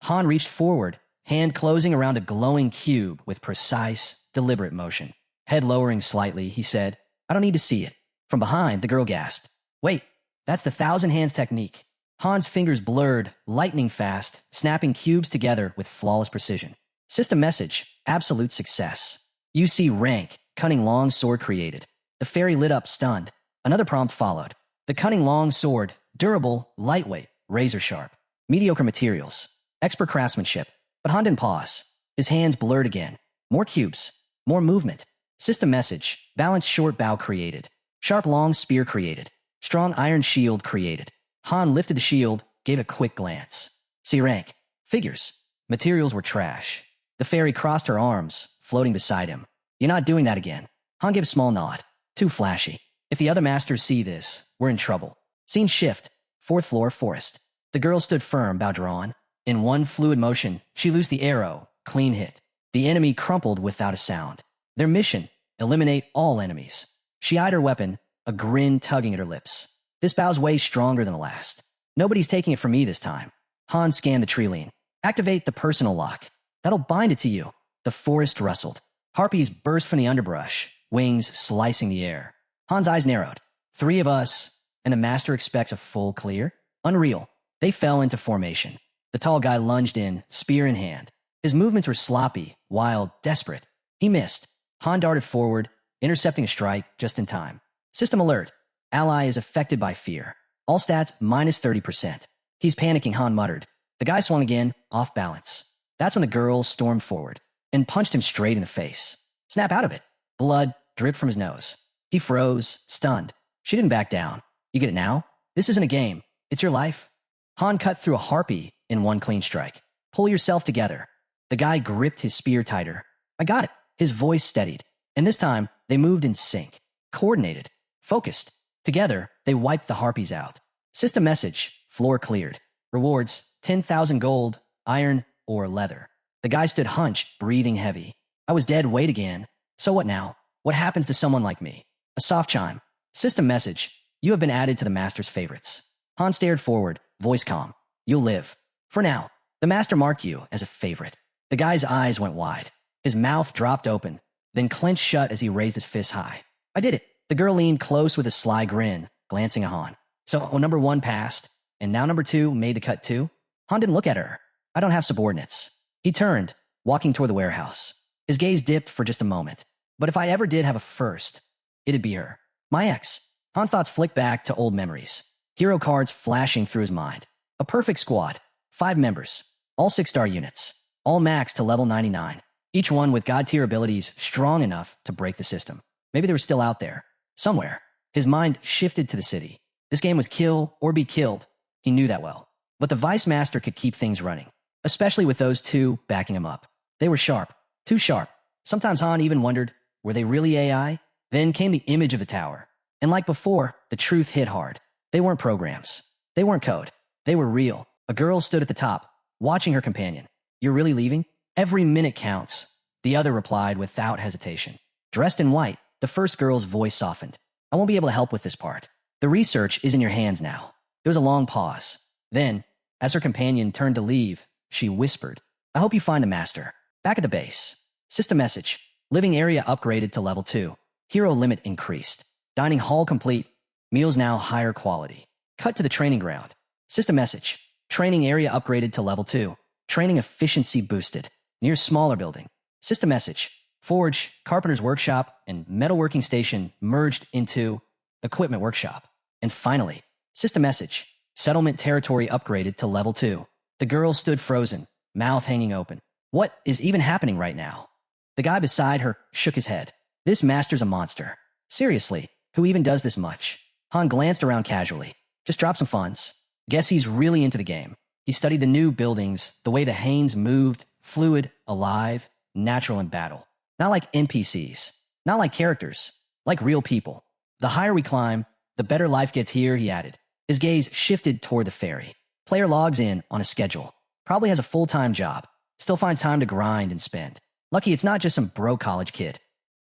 Han reached forward, hand closing around a glowing cube with precise, deliberate motion. Head lowering slightly, he said, I don't need to see it. From behind, the girl gasped. Wait, that's the thousand hands technique. Han's fingers blurred, lightning fast, snapping cubes together with flawless precision. System message, absolute success. UC rank, cunning long sword created. The fairy lit up, stunned. Another prompt followed. The cunning long sword, durable, lightweight, razor sharp. Mediocre materials, expert craftsmanship. But Han didn't pause. His hands blurred again. More cubes, more movement. System message, balanced short bow created. Sharp long spear created. Strong iron shield created. Han lifted the shield, gave a quick glance. C rank. Figures. Materials were trash. The fairy crossed her arms, floating beside him. You're not doing that again. Han gave a small nod. Too flashy. If the other masters see this, we're in trouble. Scene shift. 4th floor forest. The girl stood firm, bow drawn. In one fluid motion, she loosed the arrow. Clean hit. The enemy crumpled without a sound. Their mission, eliminate all enemies. She eyed her weapon, a grin tugging at her lips. This bow's way stronger than the last. Nobody's taking it from me this time. Han scanned the tree lean. Activate the personal lock. That'll bind it to you. The forest rustled. Harpies burst from the underbrush, wings slicing the air. Han's eyes narrowed. 3 of us, and the master expects a full clear? Unreal. They fell into formation. The tall guy lunged in, spear in hand. His movements were sloppy, wild, desperate. He missed. Han darted forward, intercepting a strike just in time. System alert. Ally is affected by fear. All stats minus 30%. He's panicking, Han muttered. The guy swung again, off balance. That's when the girl stormed forward and punched him straight in the face. Snap out of it. Blood dripped from his nose. He froze, stunned. She didn't back down. You get it now? This isn't a game. It's your life. Han cut through a harpy in one clean strike. Pull yourself together. The guy gripped his spear tighter. I got it. His voice steadied. And this time, they moved in sync. Coordinated. Focused. Together, they wiped the harpies out. System message. Floor cleared. Rewards, 10,000 gold, iron, or leather. The guy stood hunched, breathing heavy. I was dead weight again. So what now? What happens to someone like me? A soft chime. System message. You have been added to the master's favorites. Han stared forward, voice calm. You'll live. For now. The master marked you as a favorite. The guy's eyes went wide. His mouth dropped open, then clenched shut as he raised his fist high. I did it. The girl leaned close with a sly grin, glancing at Han. So number 1 passed, and now number 2 made the cut too? Han didn't look at her. I don't have subordinates. He turned, walking toward the warehouse. His gaze dipped for just a moment. But if I ever did have a first, it'd be her. My ex. Han's thoughts flicked back to old memories. Hero cards flashing through his mind. A perfect squad. 5 members. All 6-star units. All maxed to level 99. Each one with god-tier abilities strong enough to break the system. Maybe they were still out there. Somewhere. His mind shifted to the city. This game was kill or be killed. He knew that well. But the Vice Master could keep things running. Especially with those 2 backing him up. They were sharp. Too sharp. Sometimes Han even wondered, were they really AI? Then came the image of the tower. And like before, the truth hit hard. They weren't programs. They weren't code. They were real. A girl stood at the top, watching her companion. You're really leaving? Every minute counts. The other replied without hesitation. Dressed in white, the first girl's voice softened. I won't be able to help with this part. The research is in your hands now. There was a long pause. Then, as her companion turned to leave, she whispered, I hope you find the master. Back at the base. System message. Living area upgraded to level 2. Hero limit increased. Dining hall complete. Meals now higher quality. Cut to the training ground. System message. Training area upgraded to level 2. Training efficiency boosted. Near smaller building. System message. Forge, carpenter's workshop, and metalworking station merged into equipment workshop. And finally, system message. Settlement territory upgraded to level 2. The girl stood frozen, mouth hanging open. What is even happening right now? The guy beside her shook his head. This master's a monster. Seriously, who even does this much? Han glanced around casually. Just drop some funds. Guess he's really into the game. He studied the new buildings, the way the Hanes moved, fluid, alive, natural in battle. Not like NPCs. Not like characters. Like real people. The higher we climb, the better life gets here, he added. His gaze shifted toward the ferry. Player logs in on a schedule. Probably has a full-time job. Still finds time to grind and spend. Lucky it's not just some broke college kid.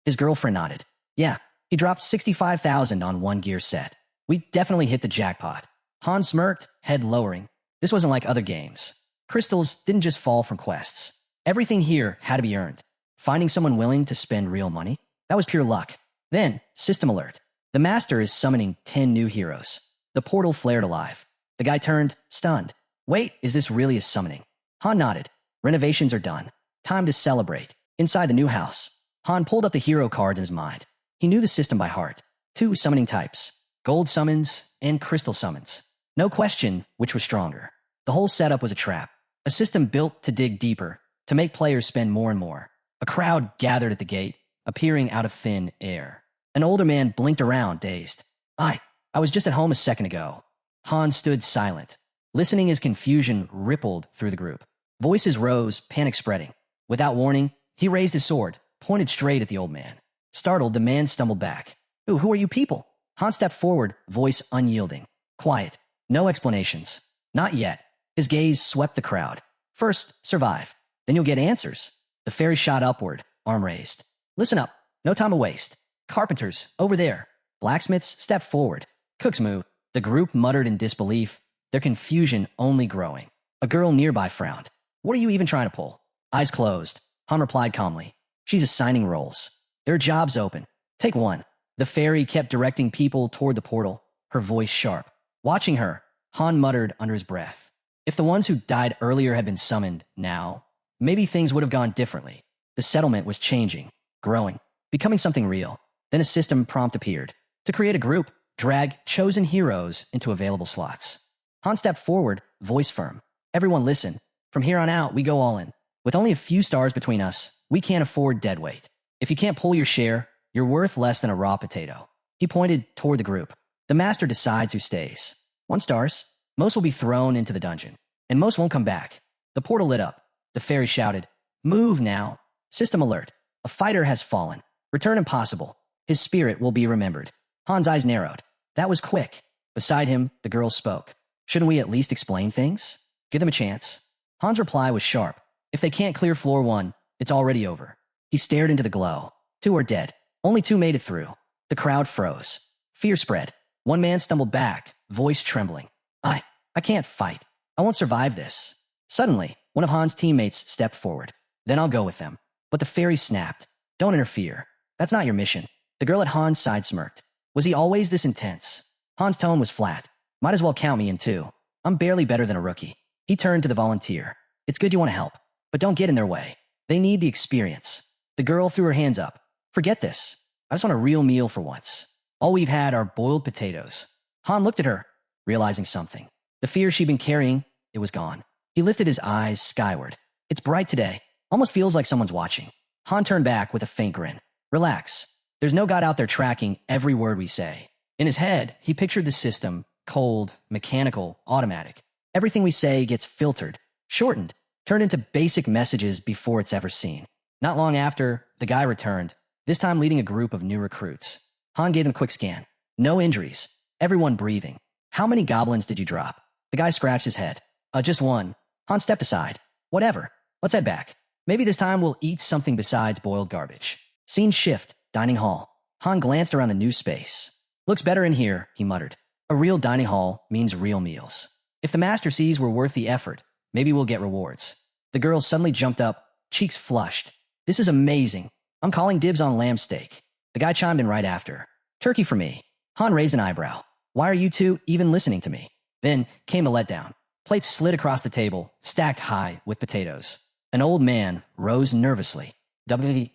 His girlfriend nodded. Yeah, he dropped $65,000 on one gear set. We definitely hit the jackpot. Han smirked, head lowering. This wasn't like other games. Crystals didn't just fall from quests. Everything here had to be earned. Finding someone willing to spend real money, that was pure luck. Then, system alert. The master is summoning 10 new heroes. The portal flared alive. The guy turned, stunned. Wait, is this really a summoning? Han nodded. Renovations are done. Time to celebrate. Inside the new house, Han pulled up the hero cards in his mind. He knew the system by heart. 2 summoning types. Gold summons and crystal summons. No question which was stronger. The whole setup was a trap. A system built to dig deeper, to make players spend more and more. A crowd gathered at the gate, appearing out of thin air. An older man blinked around, dazed. I was just at home a second ago. Han stood silent, listening as confusion rippled through the group. Voices rose, panic spreading. Without warning, he raised his sword, pointed straight at the old man. Startled, the man stumbled back. Who are you people? Han stepped forward, voice unyielding. Quiet. No explanations. Not yet. His gaze swept the crowd. First, survive. Then you'll get answers. The fairy shot upward, arm raised. Listen up. No time to waste. Carpenters, over there. Blacksmiths, step forward. Cooks move. The group muttered in disbelief, their confusion only growing. A girl nearby frowned. What are you even trying to pull? Eyes closed. Han replied calmly. She's assigning roles. There are jobs open. Take one. The fairy kept directing people toward the portal, her voice sharp. Watching her, Han muttered under his breath. If the ones who died earlier had been summoned now, maybe things would have gone differently. The settlement was changing, growing, becoming something real. Then a system prompt appeared. To create a group, drag chosen heroes into available slots. Han stepped forward, voice firm. Everyone listen. From here on out, we go all in. With only a few stars between us, we can't afford dead weight. If you can't pull your share, you're worth less than a raw potato. He pointed toward the group. The master decides who stays. 1 stars. Most will be thrown into the dungeon. And most won't come back. The portal lit up. The fairy shouted, Move now. System alert. A fighter has fallen. Return impossible. His spirit will be remembered. Han's eyes narrowed. That was quick. Beside him, the girl spoke. Shouldn't we at least explain things? Give them a chance. Han's reply was sharp. If they can't clear floor 1, it's already over. He stared into the glow. 2 are dead. Only 2 made it through. The crowd froze. Fear spread. One man stumbled back, voice trembling. I can't fight. I won't survive this. Suddenly, one of Han's teammates stepped forward. Then I'll go with them. But the fairy snapped. Don't interfere. That's not your mission. The girl at Han's side smirked. Was he always this intense? Han's tone was flat. Might as well count me in too. I'm barely better than a rookie. He turned to the volunteer. It's good you want to help, but don't get in their way. They need the experience. The girl threw her hands up. Forget this. I just want a real meal for once. All we've had are boiled potatoes. Han looked at her, realizing something. The fear she'd been carrying, it was gone. He lifted his eyes skyward. It's bright today. Almost feels like someone's watching. Han turned back with a faint grin. Relax. There's no god out there tracking every word we say. In his head, he pictured the system, cold, mechanical, automatic. Everything we say gets filtered, shortened, turned into basic messages before it's ever seen. Not long after, the guy returned, this time leading a group of new recruits. Han gave him a quick scan. No injuries. Everyone breathing. How many goblins did you drop? The guy scratched his head. Just 1. Han stepped aside. Whatever. Let's head back. Maybe this time we'll eat something besides boiled garbage. Scene shift. Dining hall. Han glanced around the new space. Looks better in here, he muttered. A real dining hall means real meals. If the master sees we're worth the effort, maybe we'll get rewards. The girl suddenly jumped up, cheeks flushed. This is amazing. I'm calling dibs on lamb steak. The guy chimed in right after. Turkey for me. Han raised an eyebrow. Why are you two even listening to me? Then came a letdown. Plates slid across the table, stacked high with potatoes. An old man rose nervously.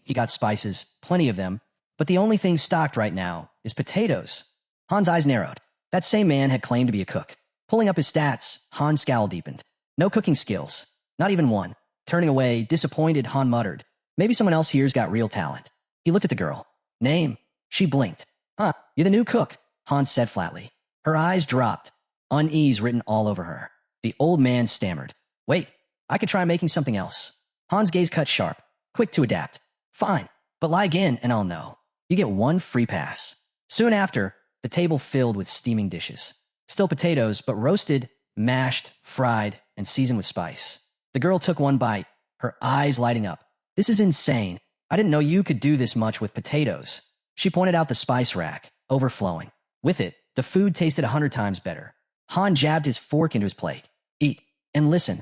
He got spices, plenty of them, but the only thing stocked right now is potatoes. Han's eyes narrowed. That same man had claimed to be a cook. Pulling up his stats, Han's scowl deepened. No cooking skills. Not even one. Turning away, disappointed, Han muttered, maybe someone else here's got real talent. He looked at the girl. Name? She blinked. Huh, you're the new cook, Han said flatly. Her eyes dropped, unease written all over her. The old man stammered. Wait, I could try making something else. Han's gaze cut sharp, quick to adapt. Fine, but lie again and I'll know. You get one free pass. Soon after, the table filled with steaming dishes. Still potatoes, but roasted, mashed, fried, and seasoned with spice. The girl took one bite, her eyes lighting up. This is insane. I didn't know you could do this much with potatoes. She pointed out the spice rack, overflowing. With it, the food tasted 100 times better. Han jabbed his fork into his plate. Eat, and listen.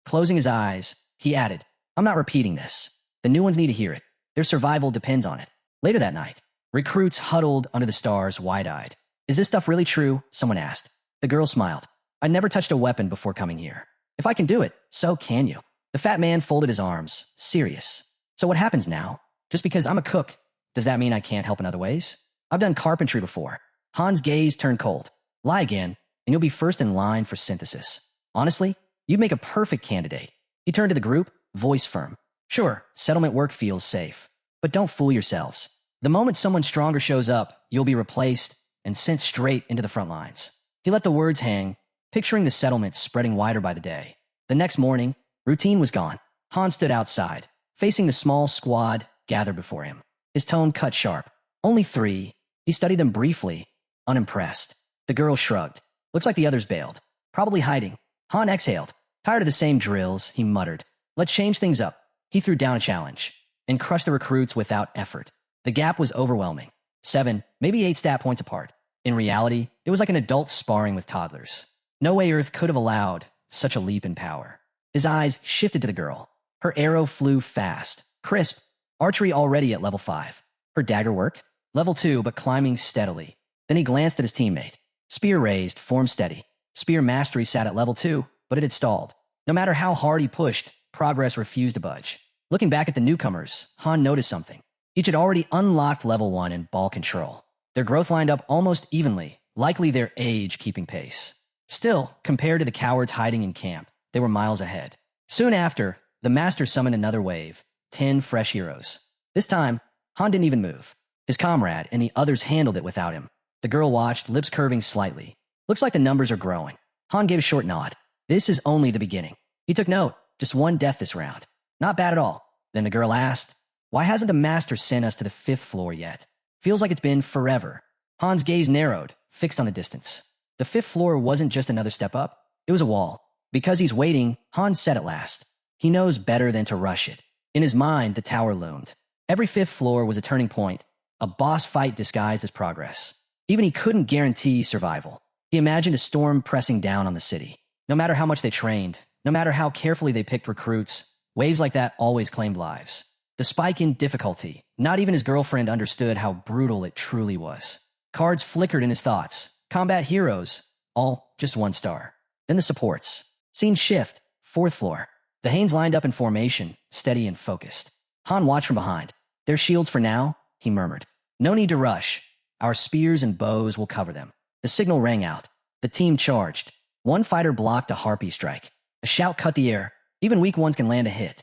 Closing his eyes, he added, I'm not repeating this. The new ones need to hear it. Their survival depends on it. Later that night, recruits huddled under the stars, wide-eyed. Is this stuff really true? Someone asked. The girl smiled. I'd never touched a weapon before coming here. If I can do it, so can you. The fat man folded his arms, serious. So what happens now? Just because I'm a cook, does that mean I can't help in other ways? I've done carpentry before. Han's gaze turned cold. Lie again, and you'll be first in line for synthesis. Honestly, you'd make a perfect candidate. He turned to the group, voice firm. Sure, settlement work feels safe. But don't fool yourselves. The moment someone stronger shows up, you'll be replaced and sent straight into the front lines. He let the words hang, picturing the settlement spreading wider by the day. The next morning, routine was gone. Han stood outside, facing the small squad gathered before him. His tone cut sharp. Only 3. He studied them briefly, unimpressed. The girl shrugged. Looks like the others bailed. Probably hiding. Han exhaled. Tired of the same drills, he muttered. Let's change things up. He threw down a challenge and crushed the recruits without effort. The gap was overwhelming. 7, maybe 8 stat points apart. In reality, it was like an adult sparring with toddlers. No way Earth could have allowed such a leap in power. His eyes shifted to the girl. Her arrow flew fast, crisp, archery already at level 5. Her dagger work? Level 2, but climbing steadily. Then he glanced at his teammate. Spear raised, form steady. Spear mastery sat at level 2, but it had stalled. No matter how hard he pushed, progress refused to budge. Looking back at the newcomers, Han noticed something. Each had already unlocked level 1 in ball control. Their growth lined up almost evenly, likely their age keeping pace. Still, compared to the cowards hiding in camp, they were miles ahead. Soon after, the master summoned another wave, 10 fresh heroes. This time, Han didn't even move. His comrade and the others handled it without him. The girl watched, lips curving slightly. Looks like the numbers are growing. Han gave a short nod. This is only the beginning. He took note. Just 1 death this round. Not bad at all. Then the girl asked, why hasn't the master sent us to the 5th floor yet? Feels like it's been forever. Han's gaze narrowed, fixed on the distance. The 5th floor wasn't just another step up. It was a wall. Because he's waiting, Han said at last. He knows better than to rush it. In his mind, the tower loomed. Every 5th floor was a turning point, a boss fight disguised as progress. Even he couldn't guarantee survival. He imagined a storm pressing down on the city. No matter how much they trained, no matter how carefully they picked recruits, waves like that always claimed lives. The spike in difficulty, not even his girlfriend understood how brutal it truly was. Cards flickered in his thoughts. Combat heroes, all just 1 star. Then the supports. Scene shift, 4th floor. The Hanes lined up in formation, steady and focused. Han watched from behind. Their shields for now, he murmured. No need to rush. Our spears and bows will cover them. The signal rang out. The team charged. 1 fighter blocked a harpy strike. A shout cut the air. Even weak ones can land a hit.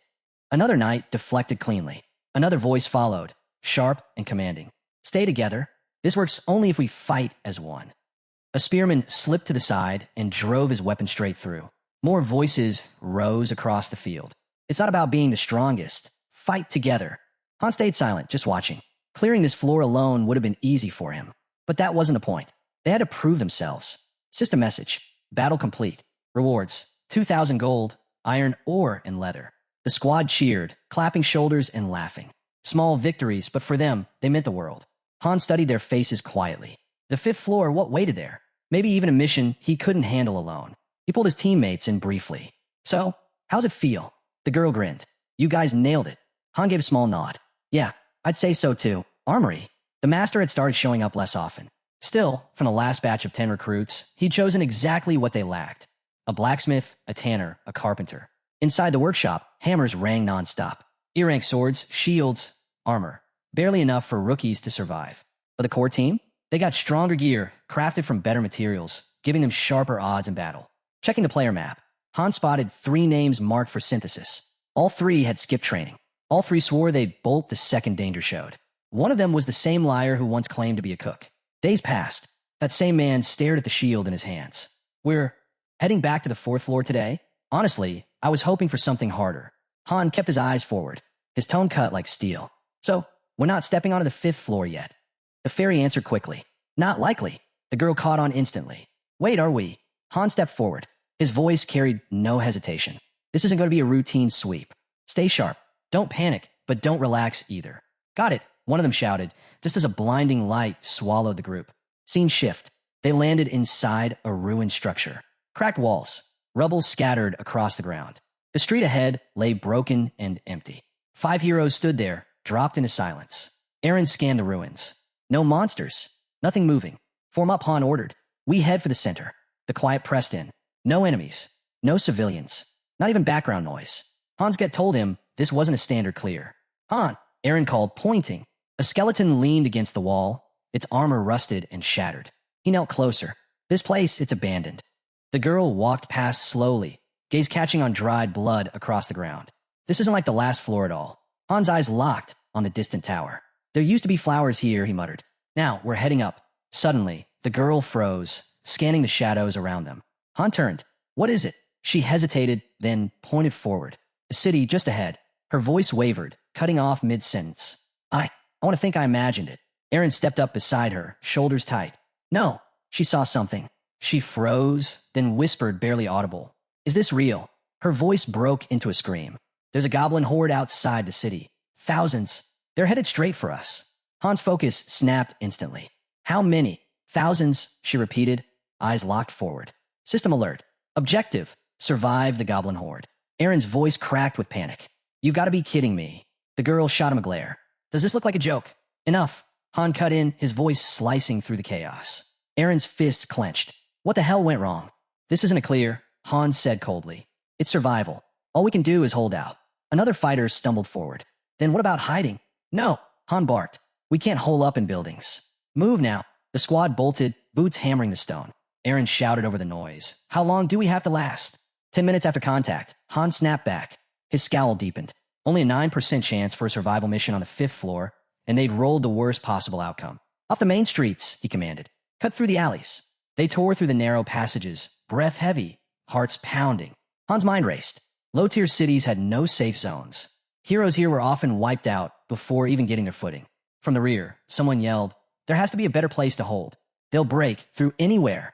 Another knight deflected cleanly. Another voice followed, sharp and commanding. Stay together. This works only if we fight as one. A spearman slipped to the side and drove his weapon straight through. More voices rose across the field. It's not about being the strongest. Fight together. Han stayed silent, just watching. Clearing this floor alone would have been easy for him. But that wasn't the point. They had to prove themselves. System message. Battle complete. Rewards. 2,000 gold, iron ore, and leather. The squad cheered, clapping shoulders and laughing. Small victories, but for them, they meant the world. Han studied their faces quietly. The 5th floor, what waited there? Maybe even a mission he couldn't handle alone. He pulled his teammates in briefly. So, how's it feel? The girl grinned. You guys nailed it. Han gave a small nod. Yeah, I'd say so too. Armory. The master had started showing up less often. Still, from the last batch of 10 recruits, he'd chosen exactly what they lacked. A blacksmith, a tanner, a carpenter. Inside the workshop, hammers rang nonstop. Ear-rank swords, shields, armor. Barely enough for rookies to survive. But the core team? They got stronger gear, crafted from better materials, giving them sharper odds in battle. Checking the player map. Han spotted 3 names marked for synthesis. All 3 had skipped training. All 3 swore they'd bolt the second danger showed. One of them was the same liar who once claimed to be a cook. Days passed. That same man stared at the shield in his hands. We're heading back to the 4th floor today? Honestly, I was hoping for something harder. Han kept his eyes forward, his tone cut like steel. So, we're not stepping onto the 5th floor yet. The fairy answered quickly. Not likely. The girl caught on instantly. Wait, are we? Han stepped forward. His voice carried no hesitation. This isn't going to be a routine sweep. Stay sharp. Don't panic, but don't relax either. Got it, one of them shouted, just as a blinding light swallowed the group. Scene shift. They landed inside a ruined structure. Cracked walls. Rubble scattered across the ground. The street ahead lay broken and empty. 5 heroes stood there, dropped into silence. Eren scanned the ruins. No monsters. Nothing moving. Form up, Han ordered. We head for the center. The quiet pressed in. No enemies. No civilians. Not even background noise. Han's gut told him this wasn't a standard clear. Han, Eren called, pointing. A skeleton leaned against the wall, its armor rusted and shattered. He knelt closer. This place, it's abandoned. The girl walked past slowly, gaze catching on dried blood across the ground. This isn't like the last floor at all. Han's eyes locked on the distant tower. There used to be flowers here, he muttered. Now, we're heading up. Suddenly, the girl froze, scanning the shadows around them. Han turned. What is it? She hesitated, then pointed forward. A city just ahead. Her voice wavered, cutting off mid-sentence. I want to think I imagined it. Eren stepped up beside her, shoulders tight. No, she saw something. She froze, then whispered, barely audible. Is this real? Her voice broke into a scream. There's a goblin horde outside the city. Thousands. They're headed straight for us. Han's focus snapped instantly. How many? Thousands, she repeated, eyes locked forward. System alert. Objective. Survive the goblin horde. Eren's voice cracked with panic. You've got to be kidding me. The girl shot him a glare. Does this look like a joke? Enough. Han cut in, his voice slicing through the chaos. Eren's fists clenched. What the hell went wrong? This isn't a clear, Han said coldly. It's survival. All we can do is hold out. Another fighter stumbled forward. Then what about hiding? No, Han barked. We can't hole up in buildings. Move now. The squad bolted, boots hammering the stone. Eren shouted over the noise. How long do we have to last? 10 minutes after contact, Han snapped back. His scowl deepened. Only a 9% chance for a survival mission on the 5th floor, and they'd rolled the worst possible outcome. Off the main streets, he commanded. Cut through the alleys. They tore through the narrow passages, breath heavy, hearts pounding. Han's mind raced. Low-tier cities had no safe zones. Heroes here were often wiped out before even getting their footing. From the rear, someone yelled, there has to be a better place to hold. They'll break through anywhere.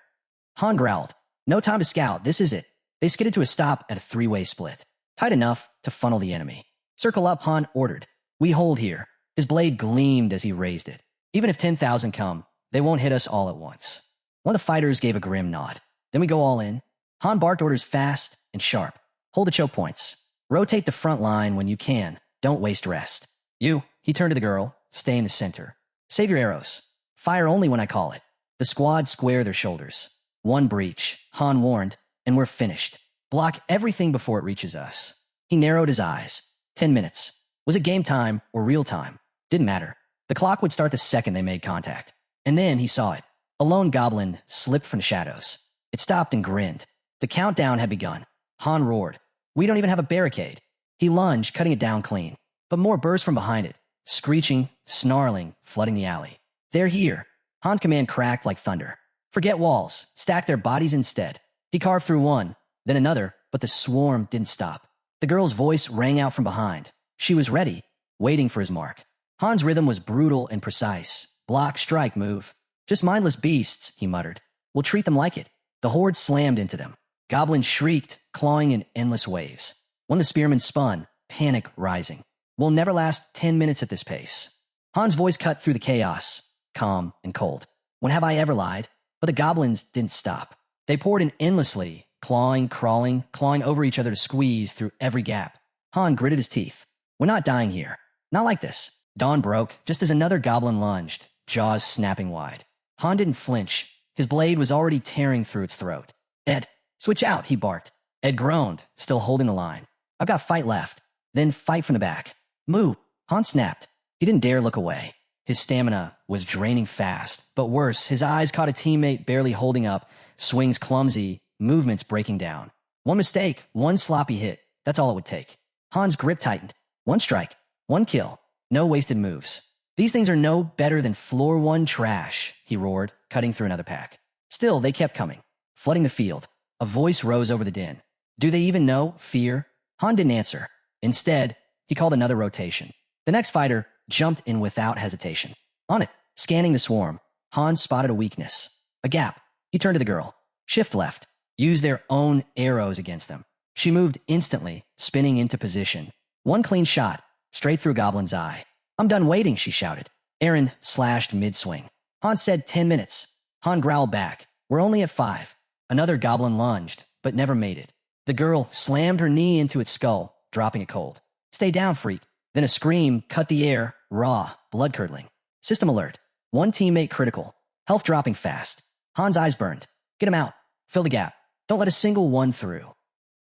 Han growled. No time to scout, this is it. They skidded to a stop at a 3-way split. Tight enough to funnel the enemy. Circle up, Han ordered. We hold here. His blade gleamed as he raised it. Even if 10,000 come, they won't hit us all at once. One of the fighters gave a grim nod. Then we go all in. Han barked orders fast and sharp. Hold the choke points. Rotate the front line when you can. Don't waste rest. You, he turned to the girl, stay in the center. Save your arrows. Fire only when I call it. The squad square their shoulders. One breach, Han warned, and we're finished. Block everything before it reaches us. He narrowed his eyes. 10 minutes. Was it game time or real time? Didn't matter. The clock would start the second they made contact. And then he saw it. A lone goblin slipped from the shadows. It stopped and grinned. The countdown had begun. Han roared. We don't even have a barricade. He lunged, cutting it down clean. But more burst from behind it. Screeching, snarling, flooding the alley. They're here. Han's command cracked like thunder. Forget walls. Stack their bodies instead. He carved through one, then another, but the swarm didn't stop. The girl's voice rang out from behind. She was ready, waiting for his mark. Han's rhythm was brutal and precise. Block, strike, move. Just mindless beasts, he muttered. We'll treat them like it. The horde slammed into them. Goblins shrieked, clawing in endless waves. One of the spearmen spun, panic rising. We'll never last 10 minutes at this pace. Han's voice cut through the chaos, calm and cold. When have I ever lied? But the goblins didn't stop. They poured in endlessly, clawing, crawling, clawing over each other to squeeze through every gap. Han gritted his teeth. We're not dying here. Not like this. Dawn broke just as another goblin lunged, jaws snapping wide. Han didn't flinch. His blade was already tearing through its throat. Ed, switch out, he barked. Ed groaned, still holding the line. I've got fight left. Then fight from the back. Move. Han snapped. He didn't dare look away. His stamina was draining fast, but worse, his eyes caught a teammate barely holding up, swings clumsy, movements breaking down. One mistake, one sloppy hit. That's all it would take. Han's grip tightened. One strike, one kill. No wasted moves. These things are no better than floor one trash, he roared, cutting through another pack. Still, they kept coming, flooding the field. A voice rose over the din. Do they even know fear? Han didn't answer. Instead, he called another rotation. The next fighter jumped in without hesitation. On it, scanning the swarm, Han spotted a weakness. A gap. He turned to the girl. Shift left. Use their own arrows against them. She moved instantly, spinning into position. One clean shot, straight through Goblin's eye. I'm done waiting, she shouted. Aaron slashed mid-swing. Han said 10 minutes. Han growled back. We're only at 5. Another Goblin lunged, but never made it. The girl slammed her knee into its skull, dropping it cold. Stay down, freak. Then a scream cut the air, raw, blood-curdling. System alert. One teammate critical. Health dropping fast. Han's eyes burned. Get him out. Fill the gap. Don't let a single one through.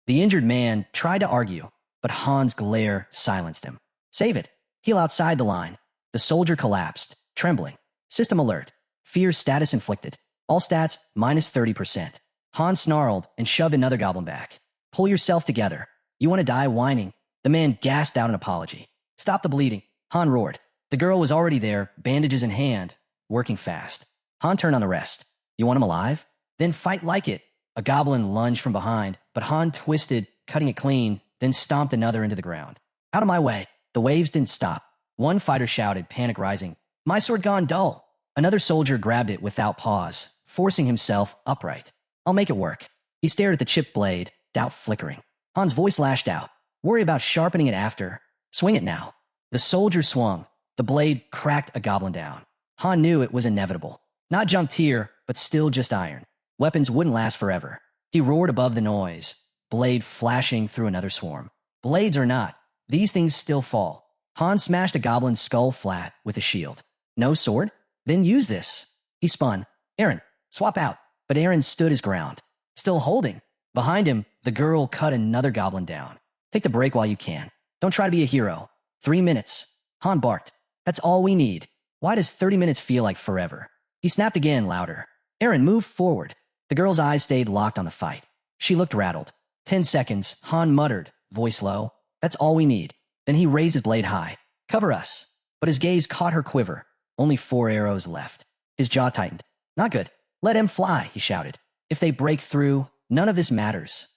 The injured man tried to argue, but Han's glare silenced him. Save it. Heal outside the line. The soldier collapsed, trembling. System alert. Fear status inflicted. All stats minus 30%. Han snarled and shoved another goblin back. Pull yourself together. You want to die whining? The man gasped out an apology. Stop the bleeding. Han roared. The girl was already there, bandages in hand, working fast. Han turned on the rest. You want him alive? Then fight like it. A goblin lunged from behind, but Han twisted, cutting it clean, then stomped another into the ground. Out of my way. The waves didn't stop. One fighter shouted, panic rising. My sword gone dull. Another soldier grabbed it without pause, forcing himself upright. I'll make it work. He stared at the chipped blade, doubt flickering. Han's voice lashed out. Worry about sharpening it after. Swing it now. The soldier swung. The blade cracked a goblin down. Han knew it was inevitable. Not junked here, but still just iron. Weapons wouldn't last forever. He roared above the noise, blade flashing through another swarm. Blades or not, these things still fall. Han smashed a goblin's skull flat with a shield. No sword? Then use this. He spun. Aaron, swap out. But Aaron stood his ground, still holding. Behind him, the girl cut another goblin down. Take the break while you can. Don't try to be a hero. 3 minutes. Han barked. That's all we need. Why does 30 minutes feel like forever? He snapped again, louder. Aaron, move forward. The girl's eyes stayed locked on the fight. She looked rattled. 10 seconds, Han muttered, voice low. That's all we need. Then he raised his blade high. Cover us. But his gaze caught her quiver. Only 4 arrows left. His jaw tightened. Not good. Let him fly, he shouted. If they break through, none of this matters.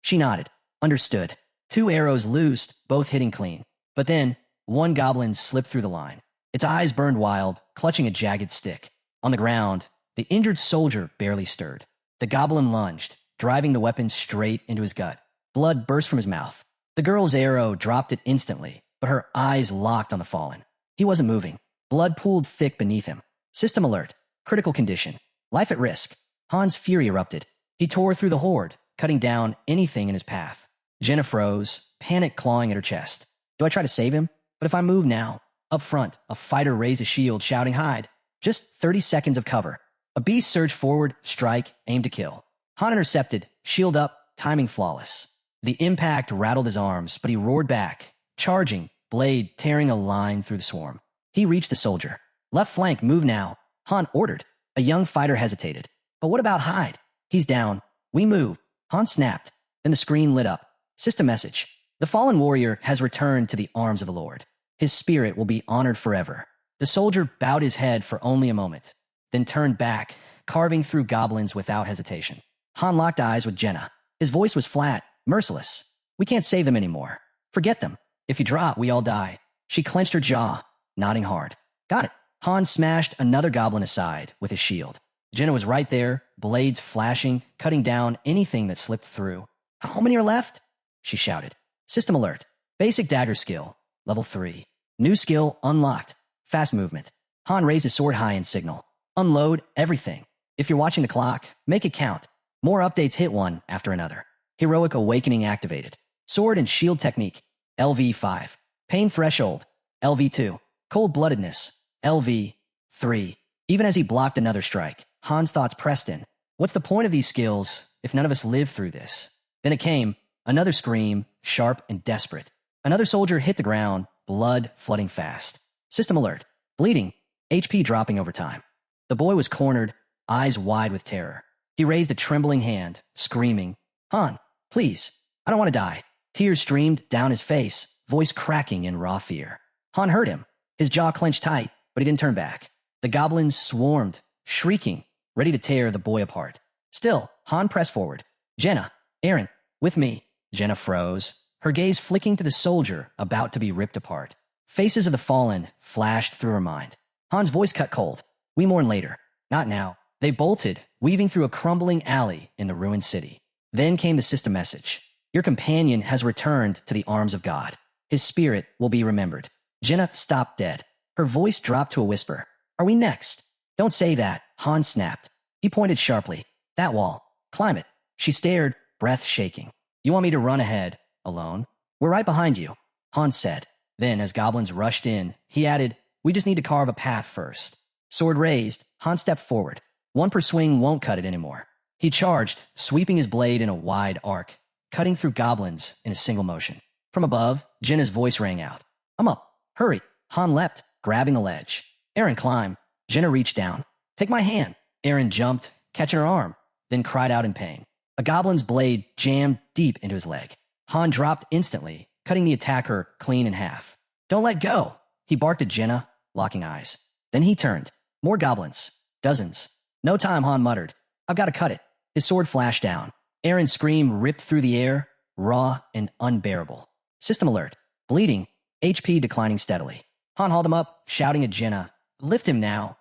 She nodded. Understood. 2 arrows loosed, both hitting clean. But then, one goblin slipped through the line. Its eyes burned wild, clutching a jagged stick. On the ground, the injured soldier barely stirred. The goblin lunged, driving the weapon straight into his gut. Blood burst from his mouth. The girl's arrow dropped it instantly, but her eyes locked on the fallen. He wasn't moving. Blood pooled thick beneath him. System alert. Critical condition. Life at risk. Han's fury erupted. He tore through the horde, cutting down anything in his path. Jenna froze, panic clawing at her chest. Do I try to save him? But if I move now? Up front, a fighter raised a shield, shouting, hide. Just 30 seconds of cover. A beast surged forward, strike, aim to kill. Han intercepted, shield up, timing flawless. The impact rattled his arms, but he roared back, charging, blade tearing a line through the swarm. He reached the soldier. Left flank, move now. Han ordered. A young fighter hesitated. But what about Hyde? He's down. We move. Han snapped. Then the screen lit up. System message. The fallen warrior has returned to the arms of the Lord. His spirit will be honored forever. The soldier bowed his head for only a moment, then turned back, carving through goblins without hesitation. Han locked eyes with Jenna. His voice was flat, merciless. We can't save them anymore. Forget them. If you drop, we all die. She clenched her jaw, nodding hard. Got it. Han smashed another goblin aside with his shield. Jenna was right there, blades flashing, cutting down anything that slipped through. How many are left? She shouted. System alert. Basic dagger skill. Level 3. New skill unlocked. Fast movement. Han raised his sword high in signal. Unload everything. If you're watching the clock, make it count. More updates hit one after another. Heroic Awakening activated. Sword and shield technique. LV5. Pain threshold. LV2. Cold-bloodedness. LV3. Even as he blocked another strike, Han's thoughts pressed in. What's the point of these skills if none of us live through this? Then it came. Another scream, sharp and desperate. Another soldier hit the ground, blood flooding fast. System alert. Bleeding. HP dropping over time. The boy was cornered, eyes wide with terror. He raised a trembling hand, screaming, Han, Please, I don't want to die. Tears streamed down his face, voice cracking in raw fear. Han heard him. His jaw clenched tight, but he didn't turn back. The goblins swarmed, shrieking, ready to tear the boy apart. Still, Han pressed forward. Jenna, Aaron, with me. Jenna froze, her gaze flicking to the soldier about to be ripped apart. Faces of the fallen flashed through her mind. Han's voice cut cold. We mourn later. Not now. They bolted, weaving through a crumbling alley in the ruined city. Then came the system message. Your companion has returned to the arms of God. His spirit will be remembered. Jenna stopped dead. Her voice dropped to a whisper. Are we next? Don't say that, Han snapped. He pointed sharply. That wall. Climb it. She stared, breath shaking. You want me to run ahead, alone? We're right behind you, Han said. Then, as goblins rushed in, he added, we just need to carve a path first. Sword raised, Han stepped forward. One per swing won't cut it anymore. He charged, sweeping his blade in a wide arc, cutting through goblins in a single motion. From above, Jenna's voice rang out. I'm up. Hurry. Han leapt, grabbing the ledge. Aaron, climb. Jenna reached down. Take my hand. Aaron jumped, catching her arm, then cried out in pain. A goblin's blade jammed deep into his leg. Han dropped instantly, cutting the attacker clean in half. Don't let go. He barked at Jenna, locking eyes. Then he turned. More goblins. Dozens. No time, Han muttered. I've got to cut it. His sword flashed down. Aaron's scream ripped through the air, raw and unbearable. System alert. Bleeding. HP declining steadily. Han hauled him up, shouting at Jenna. Lift him now.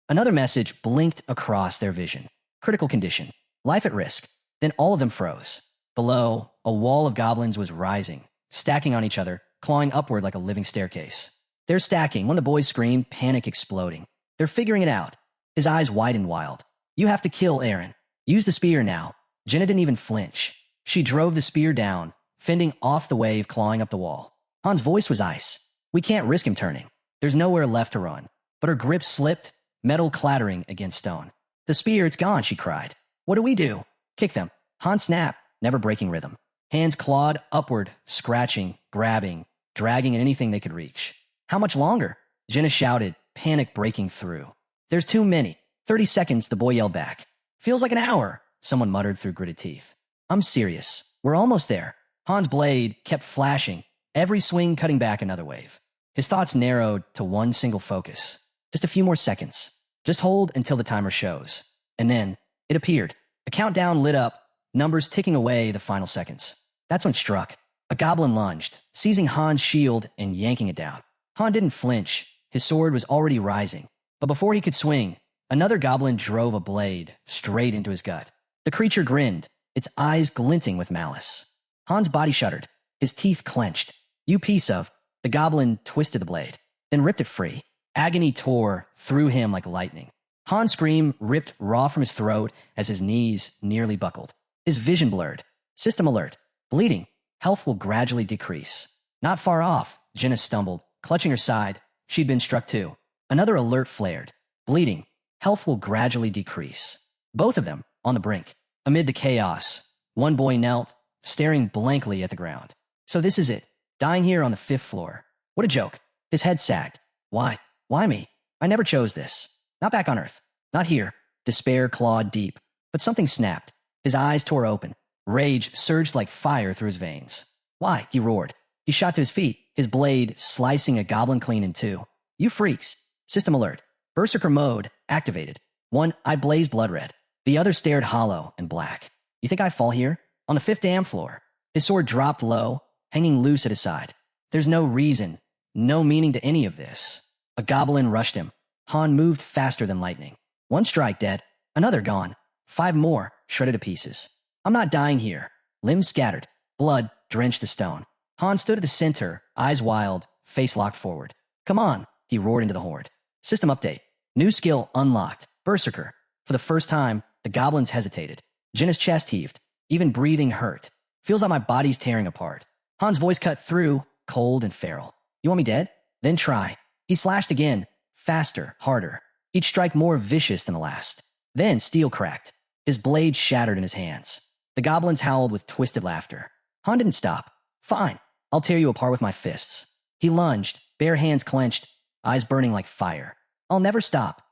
Another message blinked across their vision. Critical condition. Life at risk. Then all of them froze. Below, a wall of goblins was rising, stacking on each other, clawing upward like a living staircase. They're stacking. When the boys screamed, panic exploding. They're figuring it out. His eyes widened wild. You have to kill Aaron. Use the spear now. Jenna didn't even flinch. She drove the spear down, fending off the wave clawing up the wall. Han's voice was ice. We can't risk him turning. There's nowhere left to run. But her grip slipped, metal clattering against stone. The spear, it's gone, she cried. What do we do? Kick them. Han snapped, never breaking rhythm. Hands clawed upward, scratching, grabbing, dragging at anything they could reach. How much longer? Jenna shouted, panic breaking through. There's too many. 30 seconds, the boy yelled back. Feels like an hour, someone muttered through gritted teeth. I'm serious. We're almost there. Han's blade kept flashing, every swing cutting back another wave. His thoughts narrowed to one single focus. Just a few more seconds. Just hold until the timer shows. And then, it appeared. A countdown lit up, numbers ticking away the final seconds. That's when it struck. A goblin lunged, seizing Han's shield and yanking it down. Han didn't flinch. His sword was already rising. But before he could swing, another goblin drove a blade straight into his gut. The creature grinned, its eyes glinting with malice. Han's body shuddered, his teeth clenched. You piece of... The goblin twisted the blade, then ripped it free. Agony tore through him like lightning. Han's scream ripped raw from his throat as his knees nearly buckled. His vision blurred. System alert. Bleeding. Health will gradually decrease. Not far off, Jenna stumbled, clutching her side. She'd been struck too. Another alert flared. Bleeding. Health will gradually decrease. Both of them on the brink. Amid the chaos, one boy knelt, staring blankly at the ground. So this is it. Dying here on the 5th floor. What a joke. His head sagged. Why? Why me? I never chose this. Not back on Earth. Not here. Despair clawed deep. But something snapped. His eyes tore open. Rage surged like fire through his veins. Why? He roared. He shot to his feet, his blade slicing a goblin clean in two. You freaks. System alert. Berserker mode activated. One eye blazed blood red. The other stared hollow and black. You think I fall here? On the 5th damn floor. His sword dropped low, hanging loose at his side. There's no reason, no meaning to any of this. A goblin rushed him. Han moved faster than lightning. One strike dead, another gone. 5 more, shredded to pieces. I'm not dying here. Limbs scattered. Blood drenched the stone. Han stood at the center, eyes wild, face locked forward. Come on, he roared into the horde. System update. New skill unlocked. Berserker. For the first time, the goblins hesitated. Jenna's chest heaved. Even breathing hurt. Feels like my body's tearing apart. Han's voice cut through, cold and feral. You want me dead? Then try. He slashed again, faster, harder. Each strike more vicious than the last. Then steel cracked. His blade shattered in his hands. The goblins howled with twisted laughter. Han didn't stop. Fine, I'll tear you apart with my fists. He lunged, bare hands clenched, eyes burning like fire. I'll never stop.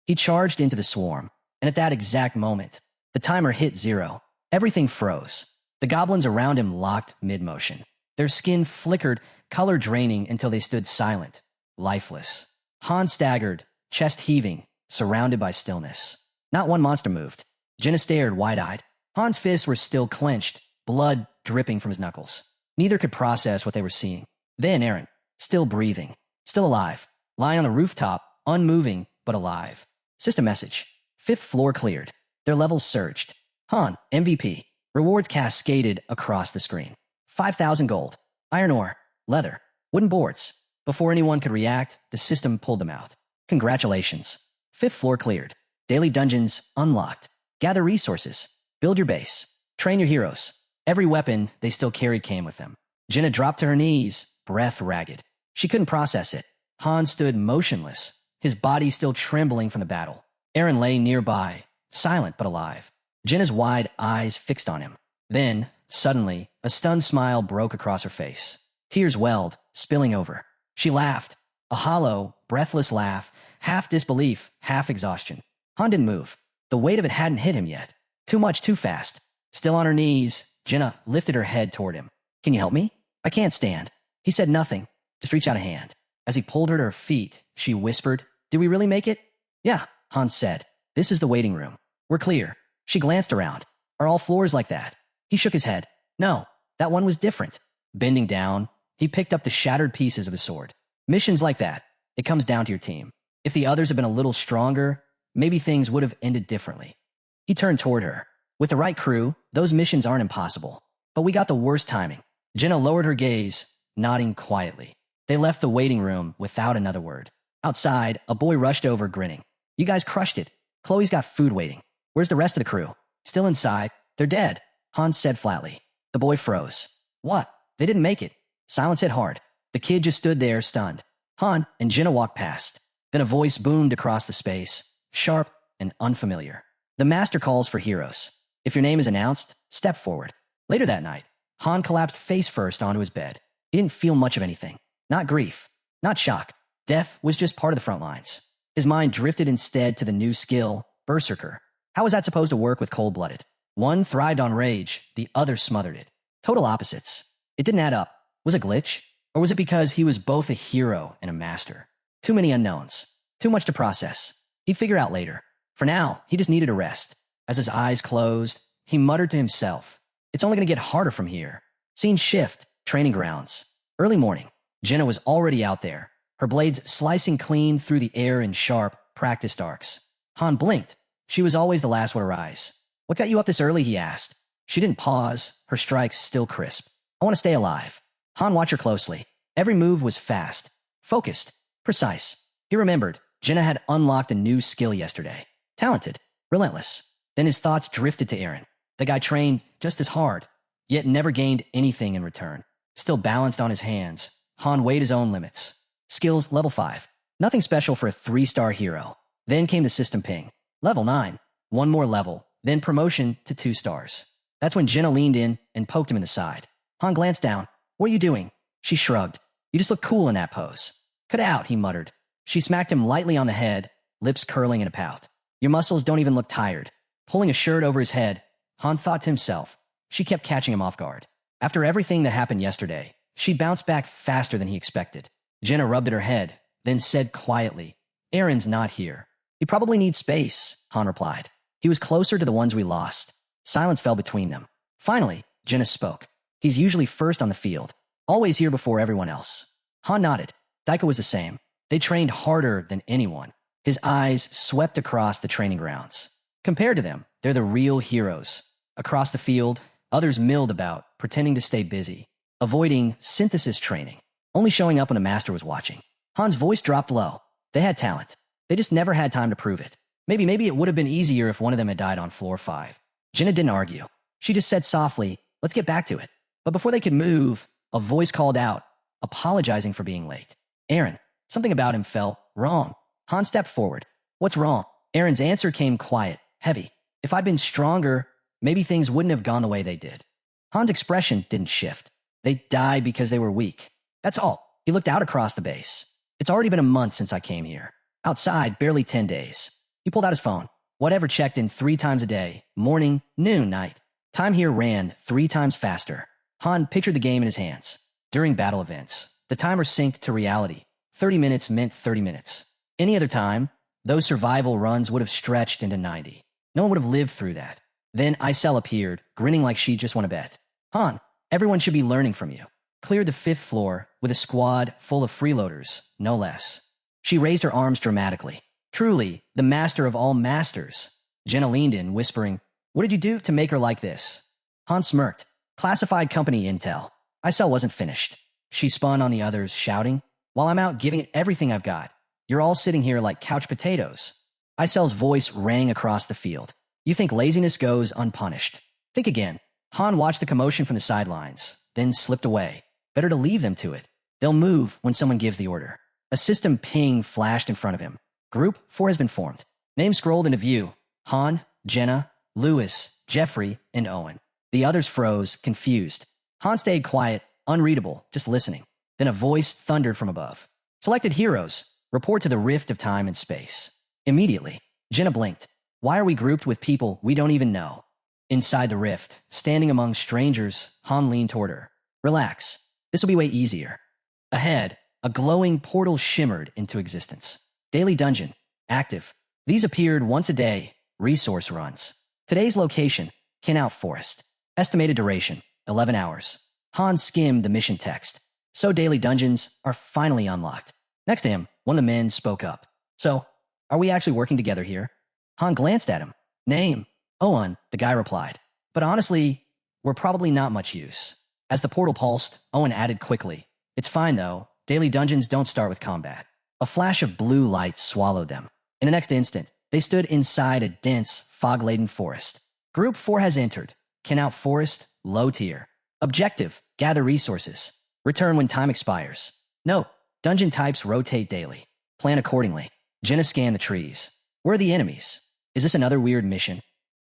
He charged into the swarm, and at that exact moment, the timer hit 0. Everything froze. The goblins around him locked mid-motion. Their skin flickered, color draining until they stood silent, lifeless. Han staggered, chest heaving, surrounded by stillness. Not one monster moved. Jenna stared wide-eyed. Han's fists were still clenched, blood dripping from his knuckles. Neither could process what they were seeing. Then Eren, still breathing, still alive, lying on the rooftop, unmoving but alive. System message. 5th floor cleared. Their levels surged. Han, MVP. Rewards cascaded across the screen. 5,000 gold. Iron ore. Leather. Wooden boards. Before anyone could react, the system pulled them out. Congratulations. 5th floor cleared. Daily dungeons unlocked. Gather resources. Build your base. Train your heroes. Every weapon they still carried came with them. Jenna dropped to her knees, breath ragged. She couldn't process it. Han stood motionless, his body still trembling from the battle. Eren lay nearby, silent but alive. Jenna's wide eyes fixed on him. Then, suddenly, a stunned smile broke across her face. Tears welled, spilling over. She laughed, a hollow, breathless laugh, half disbelief, half exhaustion. Han didn't move. The weight of it hadn't hit him yet. Too much, too fast. Still on her knees, Jenna lifted her head toward him. Can you help me? I can't stand. He said nothing. Just reach out a hand. As he pulled her to her feet, she whispered, Did we really make it? Yeah, Hans said. This is the waiting room. We're clear. She glanced around. Are all floors like that? He shook his head. No, that one was different. Bending down, he picked up the shattered pieces of his sword. Missions like that, it comes down to your team. If the others had been a little stronger, maybe things would have ended differently. He turned toward her. With the right crew, those missions aren't impossible. But we got the worst timing. Jenna lowered her gaze, nodding quietly. They left the waiting room without another word. Outside, a boy rushed over, grinning. You guys crushed it. Chloe's got food waiting. Where's the rest of the crew? Still inside. They're dead, Hans said flatly. The boy froze. What? They didn't make it. Silence hit hard. The kid just stood there, stunned. Han and Jenna walked past. Then a voice boomed across the space, sharp and unfamiliar. The master calls for heroes. If your name is announced, step forward. Later that night, Han collapsed face first onto his bed. He didn't feel much of anything. Not grief. Not shock. Death was just part of the front lines. His mind drifted instead to the new skill, Berserker. How was that supposed to work with cold-blooded? One thrived on rage, the other smothered it. Total opposites. It didn't add up. Was it a glitch? Or was it because he was both a hero and a master? Too many unknowns. Too much to process. He'd figure out later. For now, he just needed a rest. As his eyes closed, he muttered to himself, It's only going to get harder from here. Scene shift, training grounds. Early morning. Jenna was already out there, her blades slicing clean through the air in sharp, practiced arcs. Han blinked. She was always the last one to rise. What got you up this early, he asked. She didn't pause, her strikes still crisp. I want to stay alive. Han watched her closely. Every move was fast, focused, precise. He remembered, Jenna had unlocked a new skill yesterday. Talented, relentless. Then his thoughts drifted to Eren. The guy trained just as hard, yet never gained anything in return. Still balanced on his hands, Han weighed his own limits. Skills level 5. Nothing special for a 3-star hero. Then came the system ping. Level 9. One more level, then promotion to 2 stars. That's when Jenna leaned in and poked him in the side. Han glanced down. What are you doing? She shrugged. You just look cool in that pose. Cut it out, he muttered. She smacked him lightly on the head, lips curling in a pout. Your muscles don't even look tired. Pulling a shirt over his head, Han thought to himself. She kept catching him off guard. After everything that happened yesterday, she bounced back faster than he expected. Jenna rubbed at her head, then said quietly, Eren's not here. He probably needs space, Han replied. He was closer to the ones we lost. Silence fell between them. Finally, Jenna spoke. He's usually first on the field, always here before everyone else. Han nodded. Daika was the same. They trained harder than anyone. His eyes swept across the training grounds. Compared to them, they're the real heroes. Across the field, others milled about, pretending to stay busy, avoiding synthesis training, only showing up when the master was watching. Han's voice dropped low. They had talent. They just never had time to prove it. Maybe it would have been easier if one of them had died on floor 5. Jenna didn't argue. She just said softly, let's get back to it. But before they could move, a voice called out, apologizing for being late. Eren. Something about him felt wrong. Han stepped forward. What's wrong? Eren's answer came quiet, heavy. If I'd been stronger, maybe things wouldn't have gone the way they did. Han's expression didn't shift. They died because they were weak. That's all. He looked out across the base. It's already been a month since I came here. Outside, barely 10 days. He pulled out his phone. Whatever checked in 3 times a day. Morning, noon, night. Time here ran 3 times faster. Han pictured the game in his hands. During battle events, the timer synced to reality. 30 minutes meant 30 minutes. Any other time, those survival runs would have stretched into 90. No one would have lived through that. Then Isel appeared, grinning like she just won a bet. Han, everyone should be learning from you. Cleared the 5th floor with a squad full of freeloaders, no less. She raised her arms dramatically. Truly, the master of all masters. Jenna leaned in, whispering, "What did you do to make her like this?" Han smirked. "Classified company intel." Isel wasn't finished. She spun on the others, shouting, "While I'm out giving it everything I've got, you're all sitting here like couch potatoes." Isel's voice rang across the field. "You think laziness goes unpunished? Think again." Han watched the commotion from the sidelines, then slipped away. Better to leave them to it. They'll move when someone gives the order. A system ping flashed in front of him. Group 4 has been formed. Names scrolled into view. Han, Jenna, Lewis, Jeffrey, and Owen. The others froze, confused. Han stayed quiet, unreadable, just listening. Then a voice thundered from above. "Selected heroes. Report to the rift of time and space." Immediately, Jenna blinked. "Why are we grouped with people we don't even know?" Inside the rift, standing among strangers, Han leaned toward her. "Relax. This will be way easier." Ahead, a glowing portal shimmered into existence. Daily dungeon. Active. These appeared once a day. Resource runs. Today's location, Kinout Forest. Estimated duration, 11 hours. Han skimmed the mission text. So daily dungeons are finally unlocked. Next to him, one of the men spoke up. "So, are we actually working together here?" Han glanced at him. "Name." "Owen," the guy replied. "But honestly, we're probably not much use." As the portal pulsed, Owen added quickly, "It's fine though. Daily dungeons don't start with combat." A flash of blue light swallowed them. In the next instant, they stood inside a dense, fog-laden forest. Group 4 has entered. Kinout Forest, low tier. Objective, gather resources. Return when time expires. Note, dungeon types rotate daily. Plan accordingly. Jenna scanned the trees. Where are the enemies? Is this another weird mission?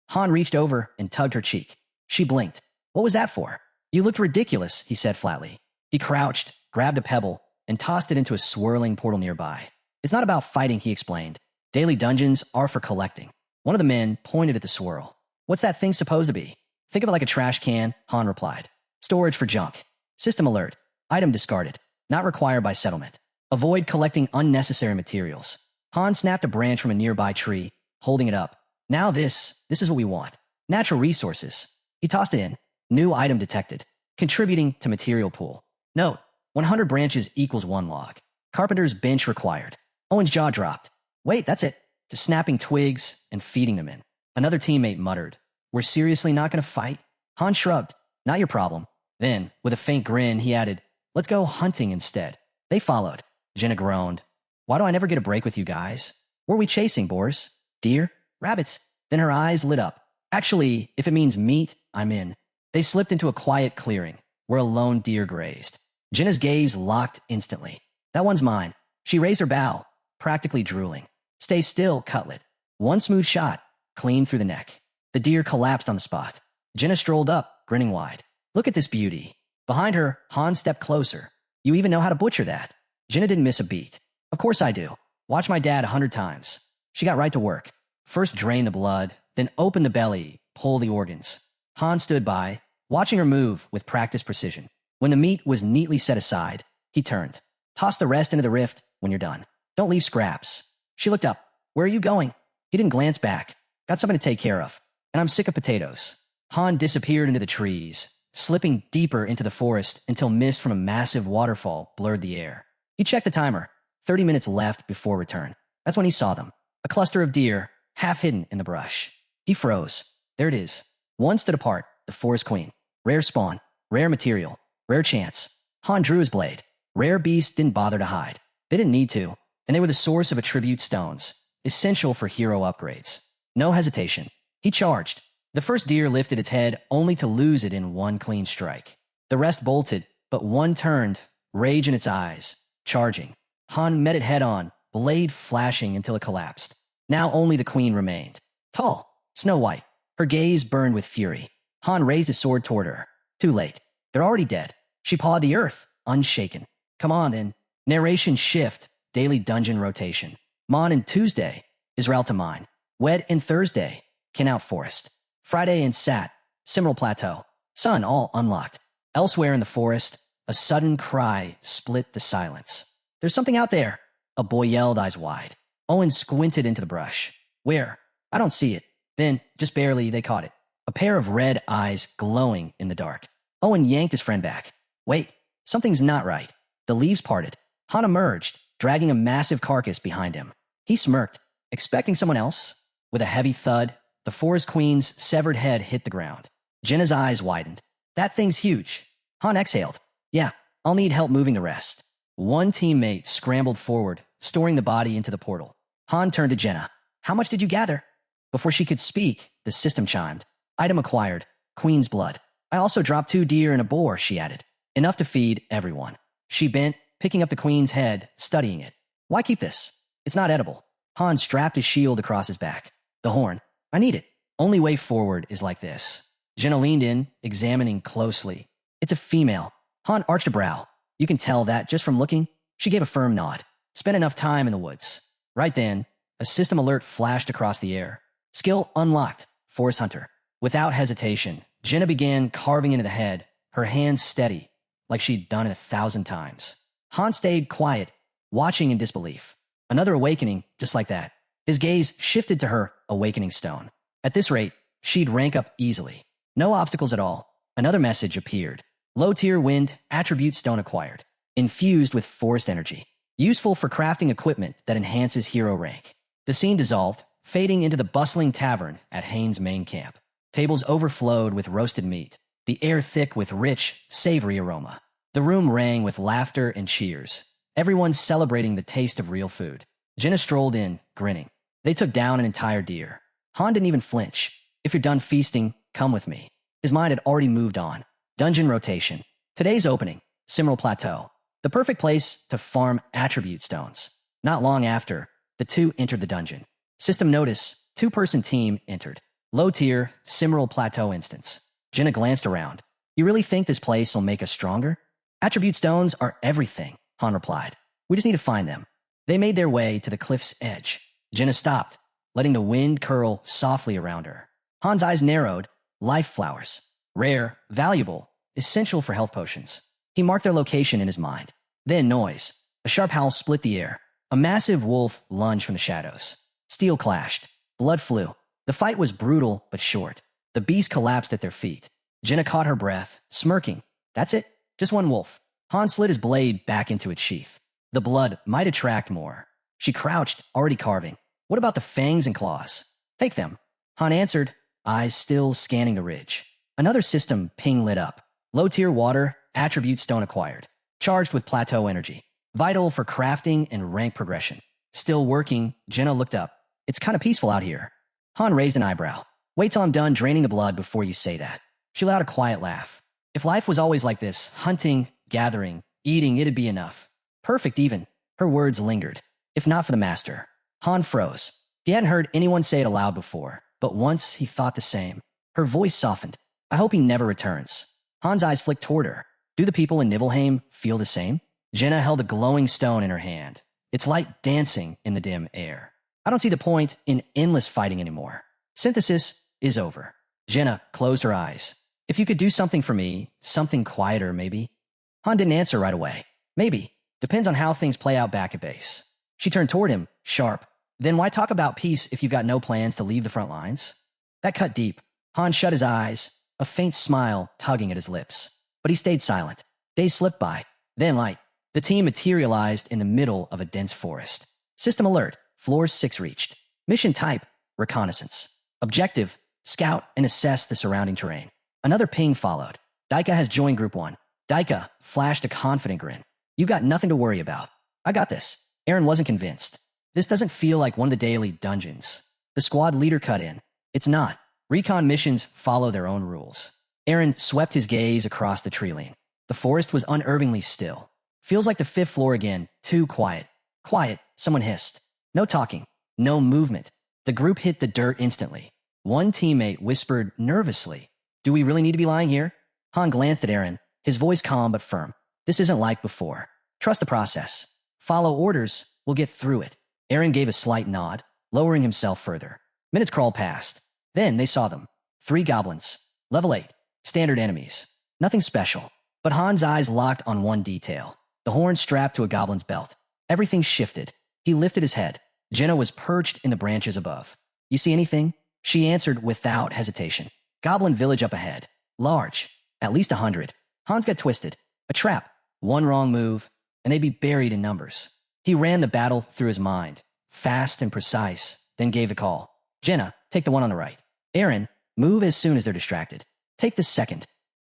Han reached over and tugged her cheek. She blinked. "What was that for?" "You looked ridiculous," he said flatly. He crouched, grabbed a pebble, and tossed it into a swirling portal nearby. "It's not about fighting," he explained. "Daily dungeons are for collecting." One of the men pointed at the swirl. "What's that thing supposed to be?" "Think of it like a trash can," Han replied. "Storage for junk. System alert. Item discarded. Not required by settlement. Avoid collecting unnecessary materials." Han snapped a branch from a nearby tree, holding it up. "Now this is what we want. Natural resources." He tossed it in. New item detected. Contributing to material pool. Note, 100 branches equals 1 log. Carpenter's bench required. Owen's jaw dropped. "Wait, that's it. Just snapping twigs and feeding them in." Another teammate muttered. "We're seriously not going to fight?" Han shrugged. "Not your problem." Then, with a faint grin, he added, "Let's go hunting instead." They followed. Jenna groaned. "Why do I never get a break with you guys? What are we chasing, boars? Deer? Rabbits?" Then her eyes lit up. "Actually, if it means meat, I'm in." They slipped into a quiet clearing, where a lone deer grazed. Jenna's gaze locked instantly. "That one's mine." She raised her bow, practically drooling. "Stay still, cutlet." One smooth shot, clean through the neck. The deer collapsed on the spot. Jenna strolled up, grinning wide. "Look at this beauty." Behind her, Han stepped closer. "You even know how to butcher that." Jenna didn't miss a beat. "Of course I do. Watch my dad 100 times." She got right to work. First drain the blood, then open the belly, pull the organs. Han stood by, watching her move with practiced precision. When the meat was neatly set aside, he turned. "Toss the rest into the rift when you're done. Don't leave scraps." She looked up. "Where are you going?" He didn't glance back. "Got something to take care of. And I'm sick of potatoes." Han disappeared into the trees, slipping deeper into the forest until mist from a massive waterfall blurred the air. He checked the timer. 30 minutes left before return. That's when he saw them. A cluster of deer, half hidden in the brush. He froze. There it is. One stood apart, the forest queen. Rare spawn, rare material, rare chance. Han drew his blade. Rare beasts didn't bother to hide. They didn't need to, and they were the source of attribute stones, essential for hero upgrades. No hesitation. He charged. The first deer lifted its head only to lose it in one clean strike. The rest bolted, but one turned, rage in its eyes, charging. Han met it head on, blade flashing until it collapsed. Now only the queen remained. Tall, snow white. Her gaze burned with fury. Han raised his sword toward her. Too late. They're already dead. She pawed the earth, unshaken. Come on, then. Narration shift, daily dungeon rotation. Mon and Tuesday, Israel to mine. Wed and Thursday, Kinout Forest. Friday and Sat, Cimeral Plateau. Sun all unlocked. Elsewhere in the forest, a sudden cry split the silence. There's something out there. A boy yelled, eyes wide. Owen squinted into the brush. Where? I don't see it. Then, just barely, they caught it. A pair of red eyes glowing in the dark. Owen yanked his friend back. Wait, something's not right. The leaves parted. Han emerged, dragging a massive carcass behind him. He smirked, expecting someone else. With a heavy thud, the forest queen's severed head hit the ground. Jenna's eyes widened. That thing's huge. Han exhaled. Yeah, I'll need help moving the rest. One teammate scrambled forward, storing the body into the portal. Han turned to Jenna. How much did you gather? Before she could speak, the system chimed. Item acquired. Queen's blood. I also dropped 2 deer and a boar, she added. Enough to feed everyone. She bent, picking up the queen's head, studying it. Why keep this? It's not edible. Han strapped his shield across his back. The horn. I need it. Only way forward is like this. Jenna leaned in, examining closely. It's a female. Han arched a brow. You can tell that just from looking. She gave a firm nod. Spent enough time in the woods. Right then, a system alert flashed across the air. Skill unlocked. Forest Hunter. Without hesitation, Jenna began carving into the head, her hands steady, like she'd done it 1,000 times. Han stayed quiet, watching in disbelief. Another awakening, just like that. His gaze shifted to her awakening stone. At this rate, she'd rank up easily. No obstacles at all. Another message appeared. Low-tier wind, attribute stone acquired. Infused with forest energy. Useful for crafting equipment that enhances hero rank. The scene dissolved, fading into the bustling tavern at Haynes' main camp. Tables overflowed with roasted meat. The air thick with rich, savory aroma. The room rang with laughter and cheers. Everyone celebrating the taste of real food. Jenna strolled in, grinning. They took down an entire deer. Han didn't even flinch. If you're done feasting, come with me. His mind had already moved on. Dungeon rotation. Today's opening. Cimeral Plateau. The perfect place to farm attribute stones. Not long after, the two entered the dungeon. System notice, 2-person team entered. Low tier, Cimeral Plateau instance. Jenna glanced around. You really think this place will make us stronger? Attribute stones are everything, Han replied. We just need to find them. They made their way to the cliff's edge. Jenna stopped, letting the wind curl softly around her. Han's eyes narrowed. Life flowers. Rare, valuable, essential for health potions. He marked their location in his mind. Then noise. A sharp howl split the air. A massive wolf lunged from the shadows. Steel clashed. Blood flew. The fight was brutal but short. The beast collapsed at their feet. Jenna caught her breath, smirking. That's it? Just one wolf. Han slid his blade back into its sheath. The blood might attract more. She crouched, already carving. What about the fangs and claws? Take them. Han answered, eyes still scanning the ridge. Another system ping lit up. Low-tier water, attribute stone acquired. Charged with plateau energy. Vital for crafting and rank progression. Still working, Jenna looked up. It's kind of peaceful out here. Han raised an eyebrow. Wait till I'm done draining the blood before you say that. She let out a quiet laugh. If life was always like this, hunting, gathering, eating, it'd be enough. Perfect even. Her words lingered. If not for the master. Han froze. He hadn't heard anyone say it aloud before, but once he thought the same. Her voice softened. I hope he never returns. Han's eyes flicked toward her. Do the people in Nibelheim feel the same? Jenna held a glowing stone in her hand. Its light dancing in the dim air. I don't see the point in endless fighting anymore. Synthesis is over. Jenna closed her eyes. If you could do something for me, something quieter maybe. Han didn't answer right away. Maybe. Depends on how things play out back at base. She turned toward him, sharp. Then why talk about peace if you've got no plans to leave the front lines? That cut deep. Han shut his eyes, a faint smile tugging at his lips. But he stayed silent. Days slipped by. Then light. The team materialized in the middle of a dense forest. System alert. Floor 6 reached. Mission type, reconnaissance. Objective, scout and assess the surrounding terrain. Another ping followed. Daika has joined Group 1. Daika flashed a confident grin. You got nothing to worry about. I got this. Aaron wasn't convinced. This doesn't feel like one of the daily dungeons. The squad leader cut in. It's not. Recon missions follow their own rules. Aaron swept his gaze across the tree lane. The forest was unervingly still. Feels like the 5th floor again, too quiet. Quiet, someone hissed. No talking, no movement. The group hit the dirt instantly. One teammate whispered nervously, Do we really need to be lying here? Han glanced at Aaron, his voice calm but firm. This isn't like before. Trust the process. Follow orders, we'll get through it. Aaron gave a slight nod, lowering himself further. Minutes crawled past. Then they saw them. 3 goblins. Level 8. Standard enemies. Nothing special. But Han's eyes locked on one detail. The horn strapped to a goblin's belt. Everything shifted. He lifted his head. Jenna was perched in the branches above. You see anything? She answered without hesitation. Goblin village up ahead. Large. At least 100. Hans got twisted. A trap. One wrong move, and they'd be buried in numbers. He ran the battle through his mind. Fast and precise. Then gave the call. Jenna, take the one on the right. Aaron, move as soon as they're distracted. Take the second.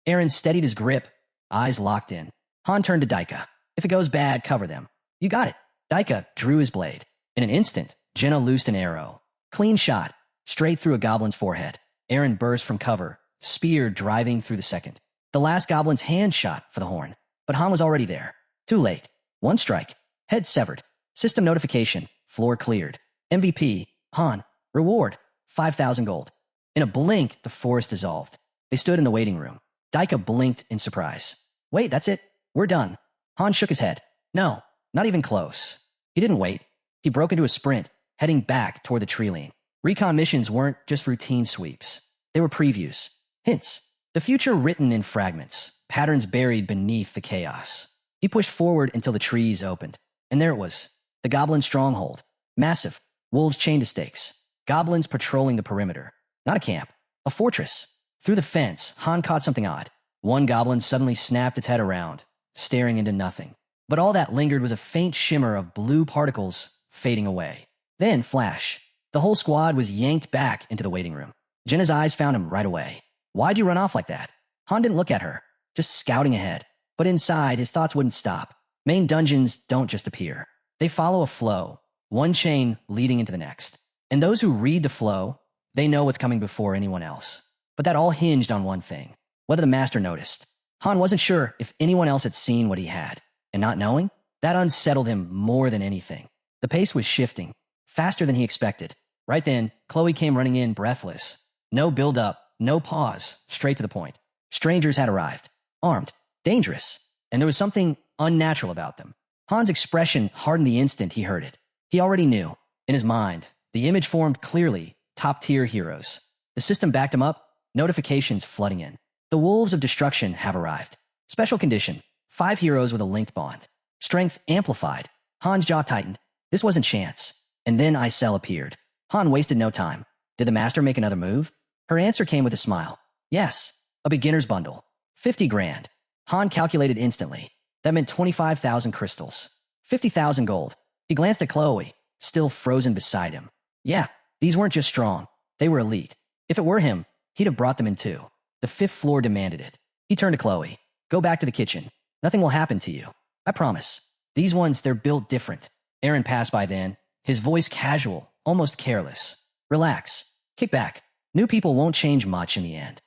Aaron steadied his grip. Eyes locked in. Han turned to Daika. If it goes bad, cover them. You got it. Daika drew his blade. In an instant, Jenna loosed an arrow. Clean shot. Straight through a goblin's forehead. Aaron burst from cover. Spear driving through the second. The last goblin's hand shot for the horn. But Han was already there. Too late. One strike. Head severed. System notification. Floor cleared. MVP. Han. Reward. 5,000 gold. In a blink, the forest dissolved. They stood in the waiting room. Daika blinked in surprise. Wait, that's it? We're done. Han shook his head. No, not even close. He didn't wait. He broke into a sprint, heading back toward the tree lane. Recon missions weren't just routine sweeps. They were previews. Hints. The future written in fragments. Patterns buried beneath the chaos. He pushed forward until the trees opened. And there it was. The goblin stronghold. Massive. Wolves chained to stakes. Goblins patrolling the perimeter. Not a camp. A fortress. Through the fence, Han caught something odd. One goblin suddenly snapped its head around, staring into nothing. But all that lingered was a faint shimmer of blue particles fading away. Then, flash. The whole squad was yanked back into the waiting room. Jenna's eyes found him right away. Why'd you run off like that? Han didn't look at her, just scouting ahead. But inside, his thoughts wouldn't stop. Main dungeons don't just appear. They follow a flow, one chain leading into the next. And those who read the flow, they know what's coming before anyone else. But that all hinged on one thing. Whether the master noticed. Han wasn't sure if anyone else had seen what he had. And not knowing, that unsettled him more than anything. The pace was shifting, faster than he expected. Right then, Chloe came running in breathless. No build-up, no pause, straight to the point. Strangers had arrived. Armed. Dangerous. And there was something unnatural about them. Han's expression hardened the instant he heard it. He already knew. In his mind, the image formed clearly. Top-tier heroes. The system backed him up. Notifications flooding in. The wolves of destruction have arrived. Special condition. 5 heroes with a linked bond. Strength amplified. Han's jaw tightened. This wasn't chance. And then Isel appeared. Han wasted no time. Did the master make another move? Her answer came with a smile. Yes. A beginner's bundle. 50 grand. Han calculated instantly. That meant 25,000 crystals. 50,000 gold. He glanced at Chloe, still frozen beside him. Yeah, these weren't just strong. They were elite. If it were him, he'd have brought them in too. The 5th floor demanded it. He turned to Chloe. Go back to the kitchen. Nothing will happen to you. I promise. These ones, they're built different. Aaron passed by then, his voice casual, almost careless. Relax. Kick back. New people won't change much in the end.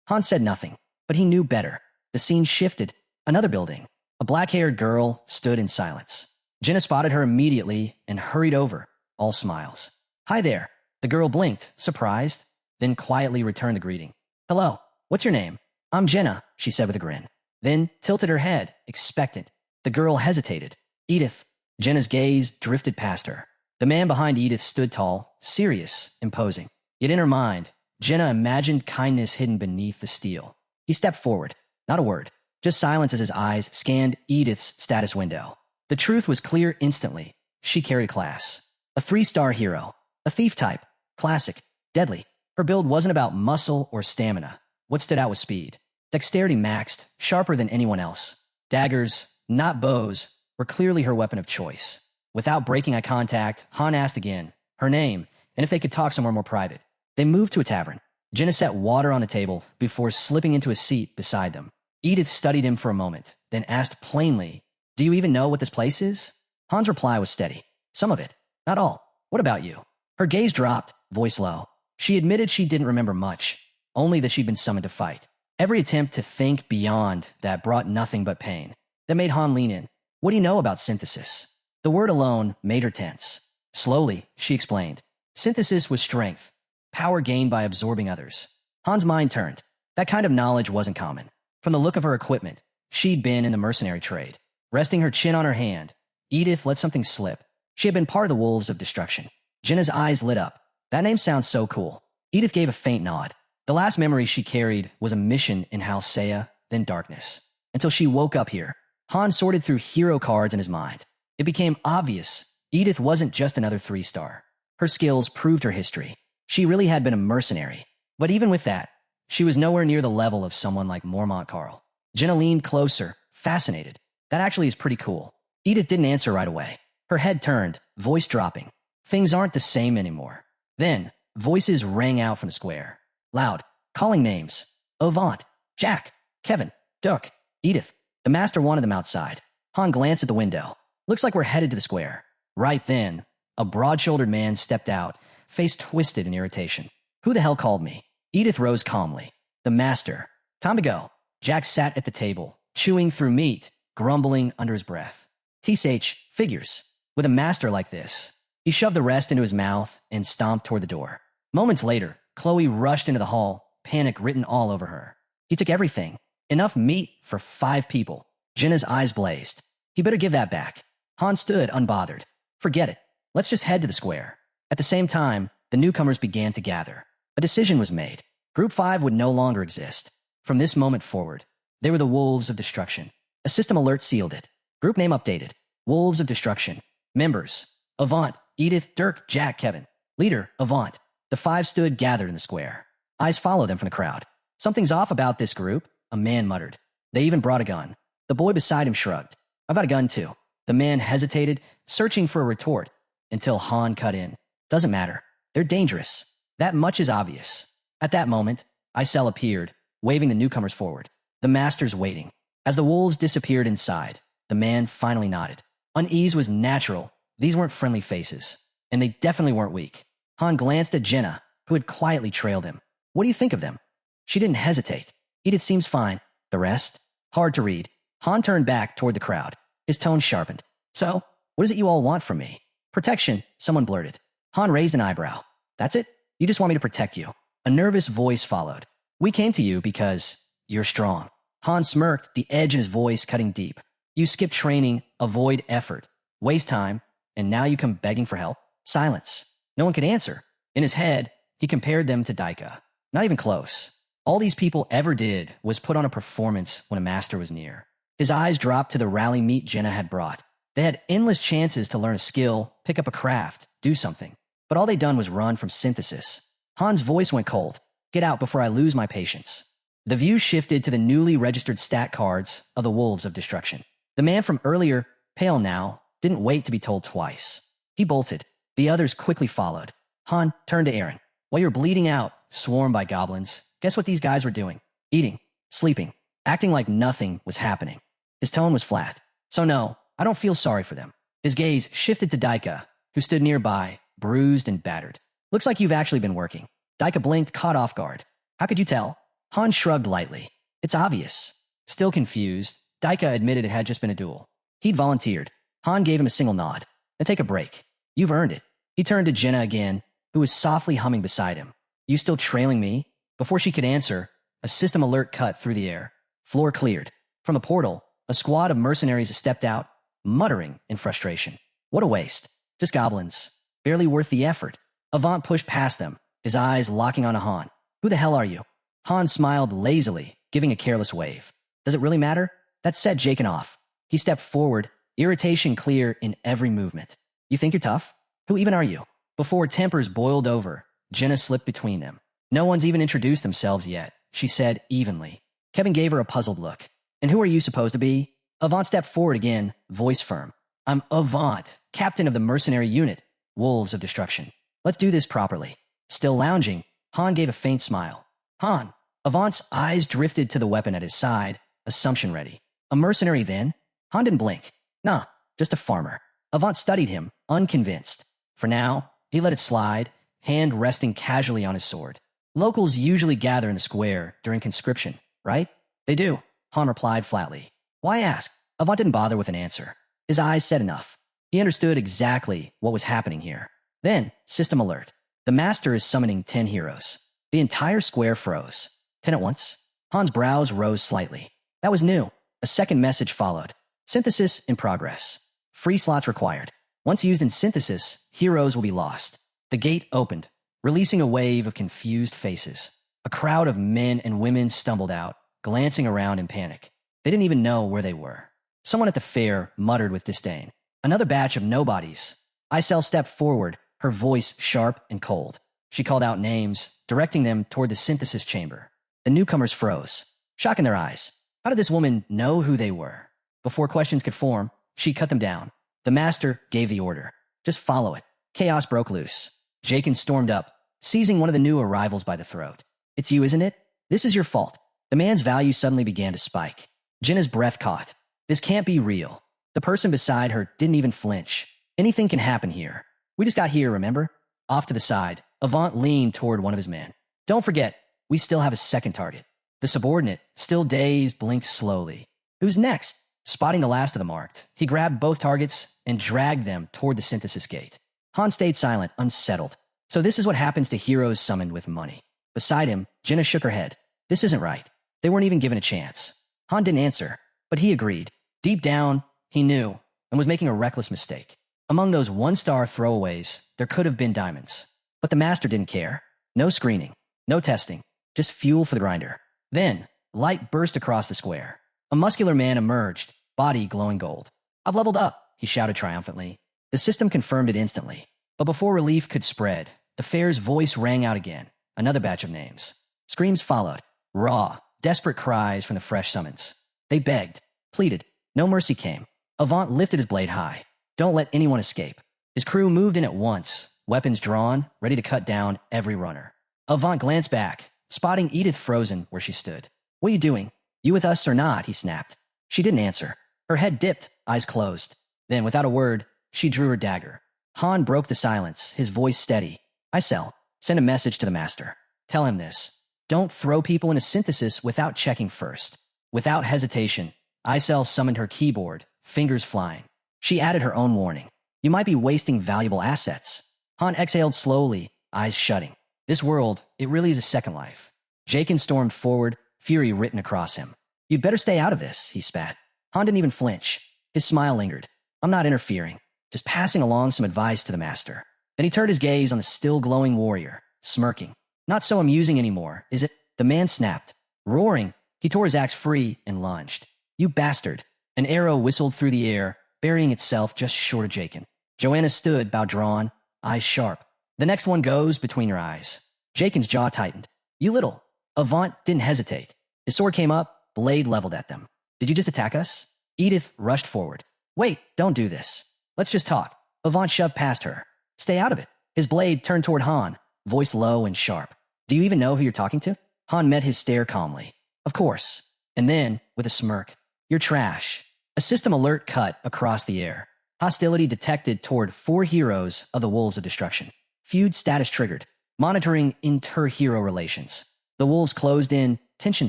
Han said nothing, but he knew better. The scene shifted. Another building. A black-haired girl stood in silence. Jenna spotted her immediately and hurried over, all smiles. Hi there. The girl blinked, surprised, then quietly returned the greeting. Hello. What's your name? I'm Jenna, she said with a grin. Then tilted her head, expectant. The girl hesitated. Edith. Jenna's gaze drifted past her. The man behind Edith stood tall, serious, imposing. Yet in her mind, Jenna imagined kindness hidden beneath the steel. He stepped forward. Not a word. Just silence as his eyes scanned Edith's status window. The truth was clear instantly. She carried class. A 3-star hero. A thief type. Classic. Deadly. Her build wasn't about muscle or stamina. What stood out was speed. Dexterity maxed, sharper than anyone else. Daggers, not bows, were clearly her weapon of choice. Without breaking eye contact, Han asked again, her name, and if they could talk somewhere more private. They moved to a tavern. Jenna set water on the table before slipping into a seat beside them. Edith studied him for a moment, then asked plainly, Do you even know what this place is? Han's reply was steady. Some of it. Not all. What about you? Her gaze dropped, voice low. She admitted she didn't remember much, only that she'd been summoned to fight. Every attempt to think beyond that brought nothing but pain. That made Han lean in. What do you know about synthesis? The word alone made her tense. Slowly, she explained. Synthesis was strength, power gained by absorbing others. Han's mind turned. That kind of knowledge wasn't common. From the look of her equipment, she'd been in the mercenary trade. Resting her chin on her hand, Edith let something slip. She had been part of the wolves of destruction. Jenna's eyes lit up. That name sounds so cool. Edith gave a faint nod. The last memory she carried was a mission in Halcea, then darkness. Until she woke up here, Han sorted through hero cards in his mind. It became obvious Edith wasn't just another 3-star. Her skills proved her history. She really had been a mercenary. But even with that, she was nowhere near the level of someone like Mormont Carl. Jenna leaned closer, fascinated. That actually is pretty cool. Edith didn't answer right away. Her head turned, voice dropping. Things aren't the same anymore. Then, voices rang out from the square. Loud, calling names. Avant, Jack, Kevin, Duck, Edith. The master wanted them outside. Han glanced at the window. Looks like we're headed to the square. Right then, a broad-shouldered man stepped out, face twisted in irritation. Who the hell called me? Edith rose calmly. The master. Time to go. Jack sat at the table, chewing through meat, grumbling under his breath. TSH, figures. With a master like this. He shoved the rest into his mouth and stomped toward the door. Moments later, Chloe rushed into the hall, panic written all over her. He took everything. Enough meat for 5 people. Jenna's eyes blazed. He better give that back. Han stood unbothered. Forget it. Let's just head to the square. At the same time, the newcomers began to gather. A decision was made. Group 5 would no longer exist. From this moment forward, they were the Wolves of Destruction. A system alert sealed it. Group name updated. Wolves of Destruction. Members. Avant, Edith, Dirk, Jack, Kevin. Leader, Avant. The 5 stood gathered in the square. Eyes followed them from the crowd. Something's off about this group, a man muttered. They even brought a gun. The boy beside him shrugged. I've got a gun too. The man hesitated, searching for a retort, until Han cut in. Doesn't matter. They're dangerous. That much is obvious. At that moment, Isel appeared, waving the newcomers forward. The master's waiting. As the wolves disappeared inside, the man finally nodded. Unease was natural. These weren't friendly faces. And they definitely weren't weak. Han glanced at Jenna, who had quietly trailed him. What do you think of them? She didn't hesitate. Edith seems fine. The rest? Hard to read. Han turned back toward the crowd. His tone sharpened. So, what is it you all want from me? Protection, someone blurted. Han raised an eyebrow. That's it? You just want me to protect you. A nervous voice followed. We came to you because you're strong. Han smirked, the edge in his voice cutting deep. You skip training, avoid effort, waste time, and now you come begging for help? Silence. No one could answer. In his head, he compared them to Daika. Not even close. All these people ever did was put on a performance when a master was near. His eyes dropped to the rally meat Jenna had brought. They had endless chances to learn a skill, pick up a craft, do something. But all they'd done was run from synthesis. Han's voice went cold. Get out before I lose my patience. The view shifted to the newly registered stat cards of the Wolves of Destruction. The man from earlier, pale now, didn't wait to be told twice. He bolted. The others quickly followed. Han turned to Aaron. While you're bleeding out, swarmed by goblins, guess what these guys were doing? Eating, sleeping, acting like nothing was happening. His tone was flat. So no, I don't feel sorry for them. His gaze shifted to Daika, who stood nearby, bruised and battered. Looks like you've actually been working. Daika blinked, caught off guard. How could you tell? Han shrugged lightly. It's obvious. Still confused, Daika admitted it had just been a duel. He'd volunteered. Han gave him a single nod. Then take a break. You've earned it. He turned to Jenna again, who was softly humming beside him. You still trailing me? Before she could answer, a system alert cut through the air. Floor cleared. From the portal, a squad of mercenaries stepped out, muttering in frustration. What a waste. Just goblins. Barely worth the effort. Avant pushed past them, his eyes locking onto Han. Who the hell are you? Han smiled lazily, giving a careless wave. Does it really matter? That set Jaken off. He stepped forward, irritation clear in every movement. You think you're tough? Who even are you? Before tempers boiled over, Jenna slipped between them. No one's even introduced themselves yet, she said evenly. Kevin gave her a puzzled look. And who are you supposed to be? Avant stepped forward again, voice firm. I'm Avant, captain of the mercenary unit, Wolves of Destruction. Let's do this properly. Still lounging, Han gave a faint smile. Han. Avant's eyes drifted to the weapon at his side, assumption ready. A mercenary then? Han didn't blink. Nah, just a farmer. Avant studied him, unconvinced. For now, he let it slide, hand resting casually on his sword. Locals usually gather in the square during conscription, right? They do, Han replied flatly. Why ask? Avant didn't bother with an answer. His eyes said enough. He understood exactly what was happening here. Then, system alert. The master is summoning 10 heroes. The entire square froze. 10 at once? Han's brows rose slightly. That was new. A second message followed. Synthesis in progress. Free slots required. Once used in synthesis, heroes will be lost. The gate opened, releasing a wave of confused faces. A crowd of men and women stumbled out, glancing around in panic. They didn't even know where they were. Someone at the fair muttered with disdain. Another batch of nobodies. Isel stepped forward, her voice sharp and cold. She called out names, directing them toward the synthesis chamber. The newcomers froze, shock in their eyes. How did this woman know who they were? Before questions could form, she cut them down. The master gave the order. Just follow it. Chaos broke loose. Jakin stormed up, seizing one of the new arrivals by the throat. It's you, isn't it? This is your fault. The man's value suddenly began to spike. Jinna's breath caught. This can't be real. The person beside her didn't even flinch. Anything can happen here. We just got here, remember? Off to the side, Avant leaned toward one of his men. Don't forget, we still have a second target. The subordinate, still dazed, blinked slowly. Who's next? Spotting the last of the marked, he grabbed both targets and dragged them toward the synthesis gate. Han stayed silent, unsettled. So this is what happens to heroes summoned with money. Beside him, Jinna shook her head. This isn't right. They weren't even given a chance. Han didn't answer, but he agreed. Deep down, he knew, and was making a reckless mistake. Among those one-star throwaways, there could have been diamonds. But the master didn't care. No screening, no testing, just fuel for the grinder. Then, light burst across the square. A muscular man emerged, body glowing gold. I've leveled up, he shouted triumphantly. The system confirmed it instantly. But before relief could spread, the fair's voice rang out again. Another batch of names. Screams followed. Raw, desperate cries from the fresh summons. They begged, pleaded. No mercy came. Avant lifted his blade high. Don't let anyone escape. His crew moved in at once, weapons drawn, ready to cut down every runner. Avant glanced back, spotting Edith frozen where she stood. What are you doing? You with us or not? He snapped. She didn't answer. Her head dipped, eyes closed. Then, without a word, she drew her dagger. Han broke the silence, his voice steady. Isel, send a message to the master. Tell him this. Don't throw people into synthesis without checking first. Without hesitation, Isel summoned her keyboard, fingers flying. She added her own warning. You might be wasting valuable assets. Han exhaled slowly, eyes shutting. This world, it really is a second life. Jakin stormed forward, fury written across him. You'd better stay out of this, he spat. Han didn't even flinch. His smile lingered. I'm not interfering, just passing along some advice to the master. Then he turned his gaze on the still glowing warrior, smirking. Not so amusing anymore, is it? The man snapped. Roaring, he tore his axe free and lunged. You bastard. An arrow whistled through the air, burying itself just short of Jakin. Joanna stood, bow drawn, eyes sharp. The next one goes between your eyes. Jakin's jaw tightened. You little. Avant didn't hesitate. His sword came up, blade leveled at them. Did you just attack us? Edith rushed forward. Wait, don't do this. Let's just talk. Avant shoved past her. Stay out of it. His blade turned toward Han, voice low and sharp. Do you even know who you're talking to? Han met his stare calmly. Of course. And then, with a smirk, you're trash. A system alert cut across the air. Hostility detected toward 4 heroes of the Wolves of Destruction. Feud status triggered. Monitoring inter-hero relations. The wolves closed in, tension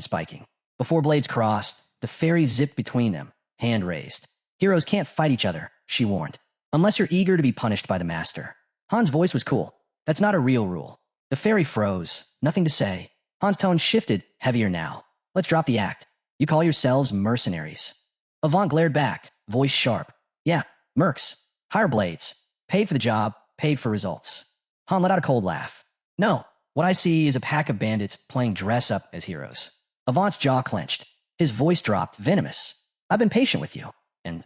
spiking. Before blades crossed, the fairy zipped between them, hand raised. Heroes can't fight each other, she warned. Unless you're eager to be punished by the master. Han's voice was cool. That's not a real rule. The fairy froze, nothing to say. Han's tone shifted, heavier now. Let's drop the act. You call yourselves mercenaries. Avant glared back, voice sharp. Yeah, mercs. Hire blades. Paid for the job, paid for results. Han let out a cold laugh. No, what I see is a pack of bandits playing dress-up as heroes. Avant's jaw clenched. His voice dropped, venomous. I've been patient with you. And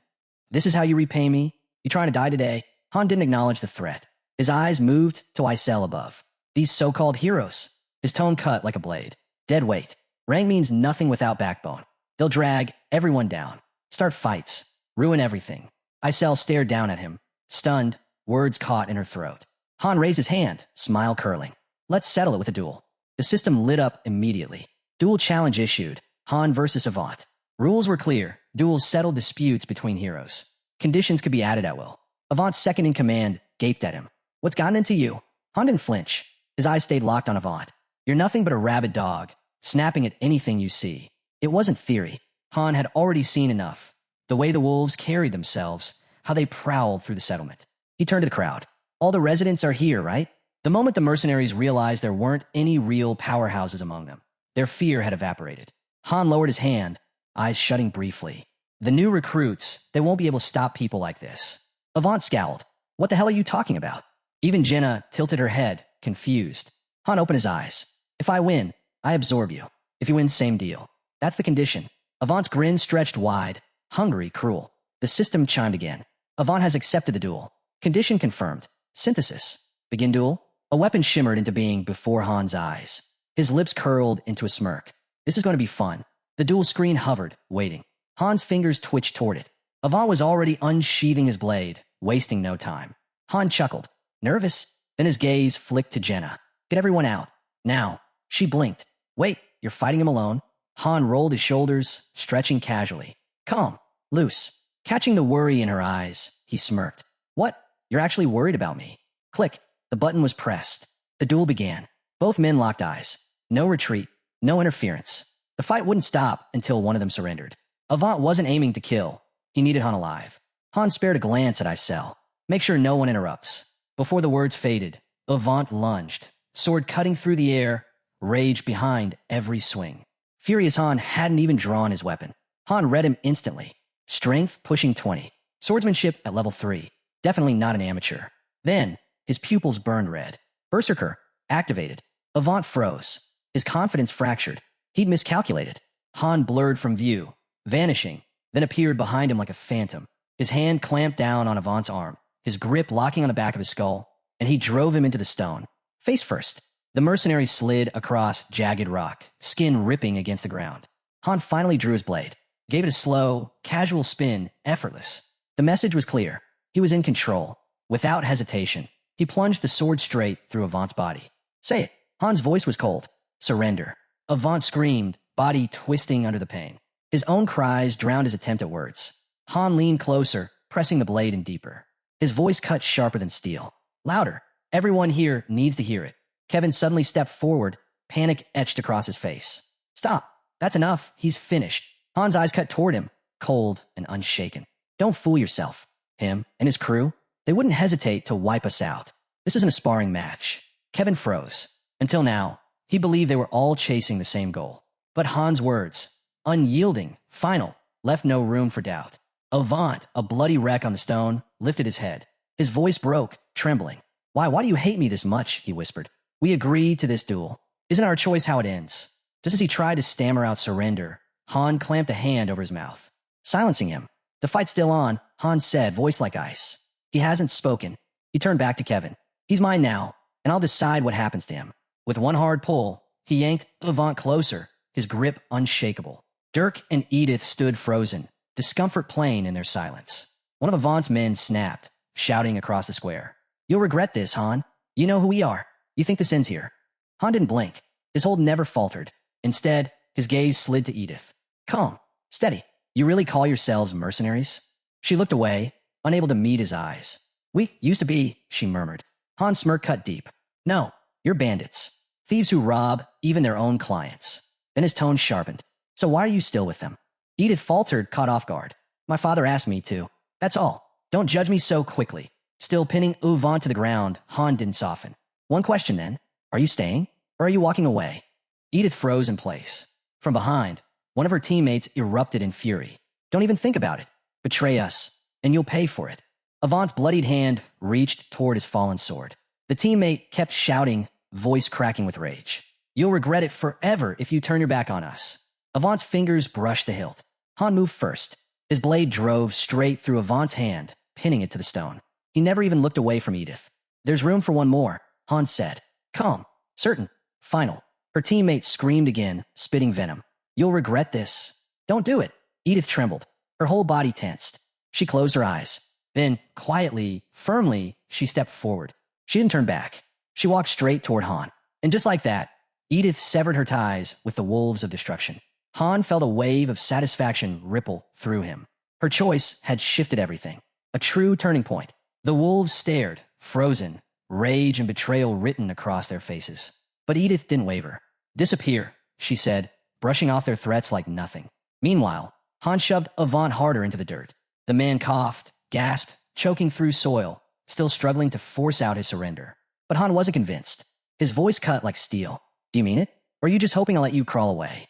this is how you repay me? You trying to die today? Han didn't acknowledge the threat. His eyes moved to Isel above. These so-called heroes. His tone cut like a blade. Dead weight. Rank means nothing without backbone. They'll drag everyone down. Start fights. Ruin everything. Isel stared down at him. Stunned, words caught in her throat. Han raised his hand, smile curling. Let's settle it with a duel. The system lit up immediately. Duel challenge issued. Han versus Avant. Rules were clear. Duels settled disputes between heroes. Conditions could be added at will. Avant's second in command gaped at him. What's gotten into you? Han didn't flinch. His eyes stayed locked on Avant. You're nothing but a rabid dog, snapping at anything you see. It wasn't theory. Han had already seen enough. The way the wolves carried themselves, how they prowled through the settlement. He turned to the crowd. All the residents are here, right? The moment the mercenaries realized there weren't any real powerhouses among them, their fear had evaporated. Han lowered his hand, eyes shutting briefly. The new recruits, they won't be able to stop people like this. Avant scowled. What the hell are you talking about? Even Jenna tilted her head, confused. Han opened his eyes. If I win, I absorb you. If you win, same deal. That's the condition. Avant's grin stretched wide, hungry, cruel. The system chimed again. Avant has accepted the duel. Condition confirmed. Synthesis. Begin duel? A weapon shimmered into being before Han's eyes. His lips curled into a smirk. This is going to be fun. The duel screen hovered, waiting. Han's fingers twitched toward it. Avant was already unsheathing his blade, wasting no time. Han chuckled. Nervous? Then his gaze flicked to Jenna. Get everyone out. Now. She blinked. Wait, you're fighting him alone? Han rolled his shoulders, stretching casually. Calm. Loose. Catching the worry in her eyes, he smirked. What? You're actually worried about me? Click. The button was pressed. The duel began. Both men locked eyes. No retreat. No interference. The fight wouldn't stop until one of them surrendered. Avant wasn't aiming to kill. He needed Han alive. Han spared a glance at Isel. Make sure no one interrupts. Before the words faded, Avant lunged, sword cutting through the air, rage behind every swing. Furious Han hadn't even drawn his weapon. Han read him instantly. Strength pushing 20. Swordsmanship at level 3. Definitely not an amateur. Then, his pupils burned red. Berserker, activated. Avant froze. His confidence fractured. He'd miscalculated. Han blurred from view, vanishing, then appeared behind him like a phantom. His hand clamped down on Avant's arm, his grip locking on the back of his skull, and he drove him into the stone. Face first. The mercenary slid across jagged rock, skin ripping against the ground. Han finally drew his blade, gave it a slow, casual spin, effortless. The message was clear. He was in control. Without hesitation, he plunged the sword straight through Avant's body. Say it. Han's voice was cold. Surrender. Avant screamed, body twisting under the pain. His own cries drowned his attempt at words. Han leaned closer, pressing the blade in deeper. His voice cut sharper than steel. Louder. Everyone here needs to hear it. Kevin suddenly stepped forward, panic etched across his face. Stop. That's enough. He's finished. Han's eyes cut toward him, cold and unshaken. Don't fool yourself. Him and his crew, they wouldn't hesitate to wipe us out. This isn't a sparring match. Kevin froze. Until now, he believed they were all chasing the same goal. But Han's words, unyielding, final, left no room for doubt. Avant, a bloody wreck on the stone, lifted his head. His voice broke, trembling. Why do you hate me this much? He whispered. We agreed to this duel. Isn't our choice how it ends? Just as he tried to stammer out surrender, Han clamped a hand over his mouth, silencing him. The fight's still on, Han said, voice like ice. He hasn't spoken. He turned back to Kevin. He's mine now, and I'll decide what happens to him. With one hard pull, he yanked Avant closer, his grip unshakable. Dirk and Edith stood frozen, discomfort plain in their silence. One of Avant's men snapped, shouting across the square. You'll regret this, Han. You know who we are. You think this ends here? Han didn't blink. His hold never faltered. Instead, his gaze slid to Edith. Calm. Steady. You really call yourselves mercenaries? She looked away, unable to meet his eyes. We used to be, she murmured. Han's smirk cut deep. No, you're bandits. Thieves who rob even their own clients. Then his tone sharpened. So why are you still with them? Edith faltered, caught off guard. My father asked me to. That's all. Don't judge me so quickly. Still pinning Avant to the ground, Han didn't soften. One question then. Are you staying? Or are you walking away? Edith froze in place. From behind, one of her teammates erupted in fury. Don't even think about it. Betray us, and you'll pay for it. Avant's bloodied hand reached toward his fallen sword. The teammate kept shouting, voice cracking with rage. You'll regret it forever if you turn your back on us. Avant's fingers brushed the hilt. Han moved first. His blade drove straight through Avant's hand, pinning it to the stone. He never even looked away from Edith. There's room for one more, Han said. Calm. Certain. Final. Her teammate screamed again, spitting venom. You'll regret this. Don't do it. Edith trembled. Her whole body tensed. She closed her eyes. Then, quietly, firmly, she stepped forward. She didn't turn back. She walked straight toward Han. And just like that, Edith severed her ties with the wolves of destruction. Han felt a wave of satisfaction ripple through him. Her choice had shifted everything. A true turning point. The wolves stared, frozen, rage and betrayal written across their faces. But Edith didn't waver. Disappear, she said, brushing off their threats like nothing. Meanwhile, Han shoved Avant harder into the dirt. The man coughed, gasped, choking through soil, still struggling to force out his surrender. But Han wasn't convinced. His voice cut like steel. Do you mean it? Or are you just hoping I'll let you crawl away?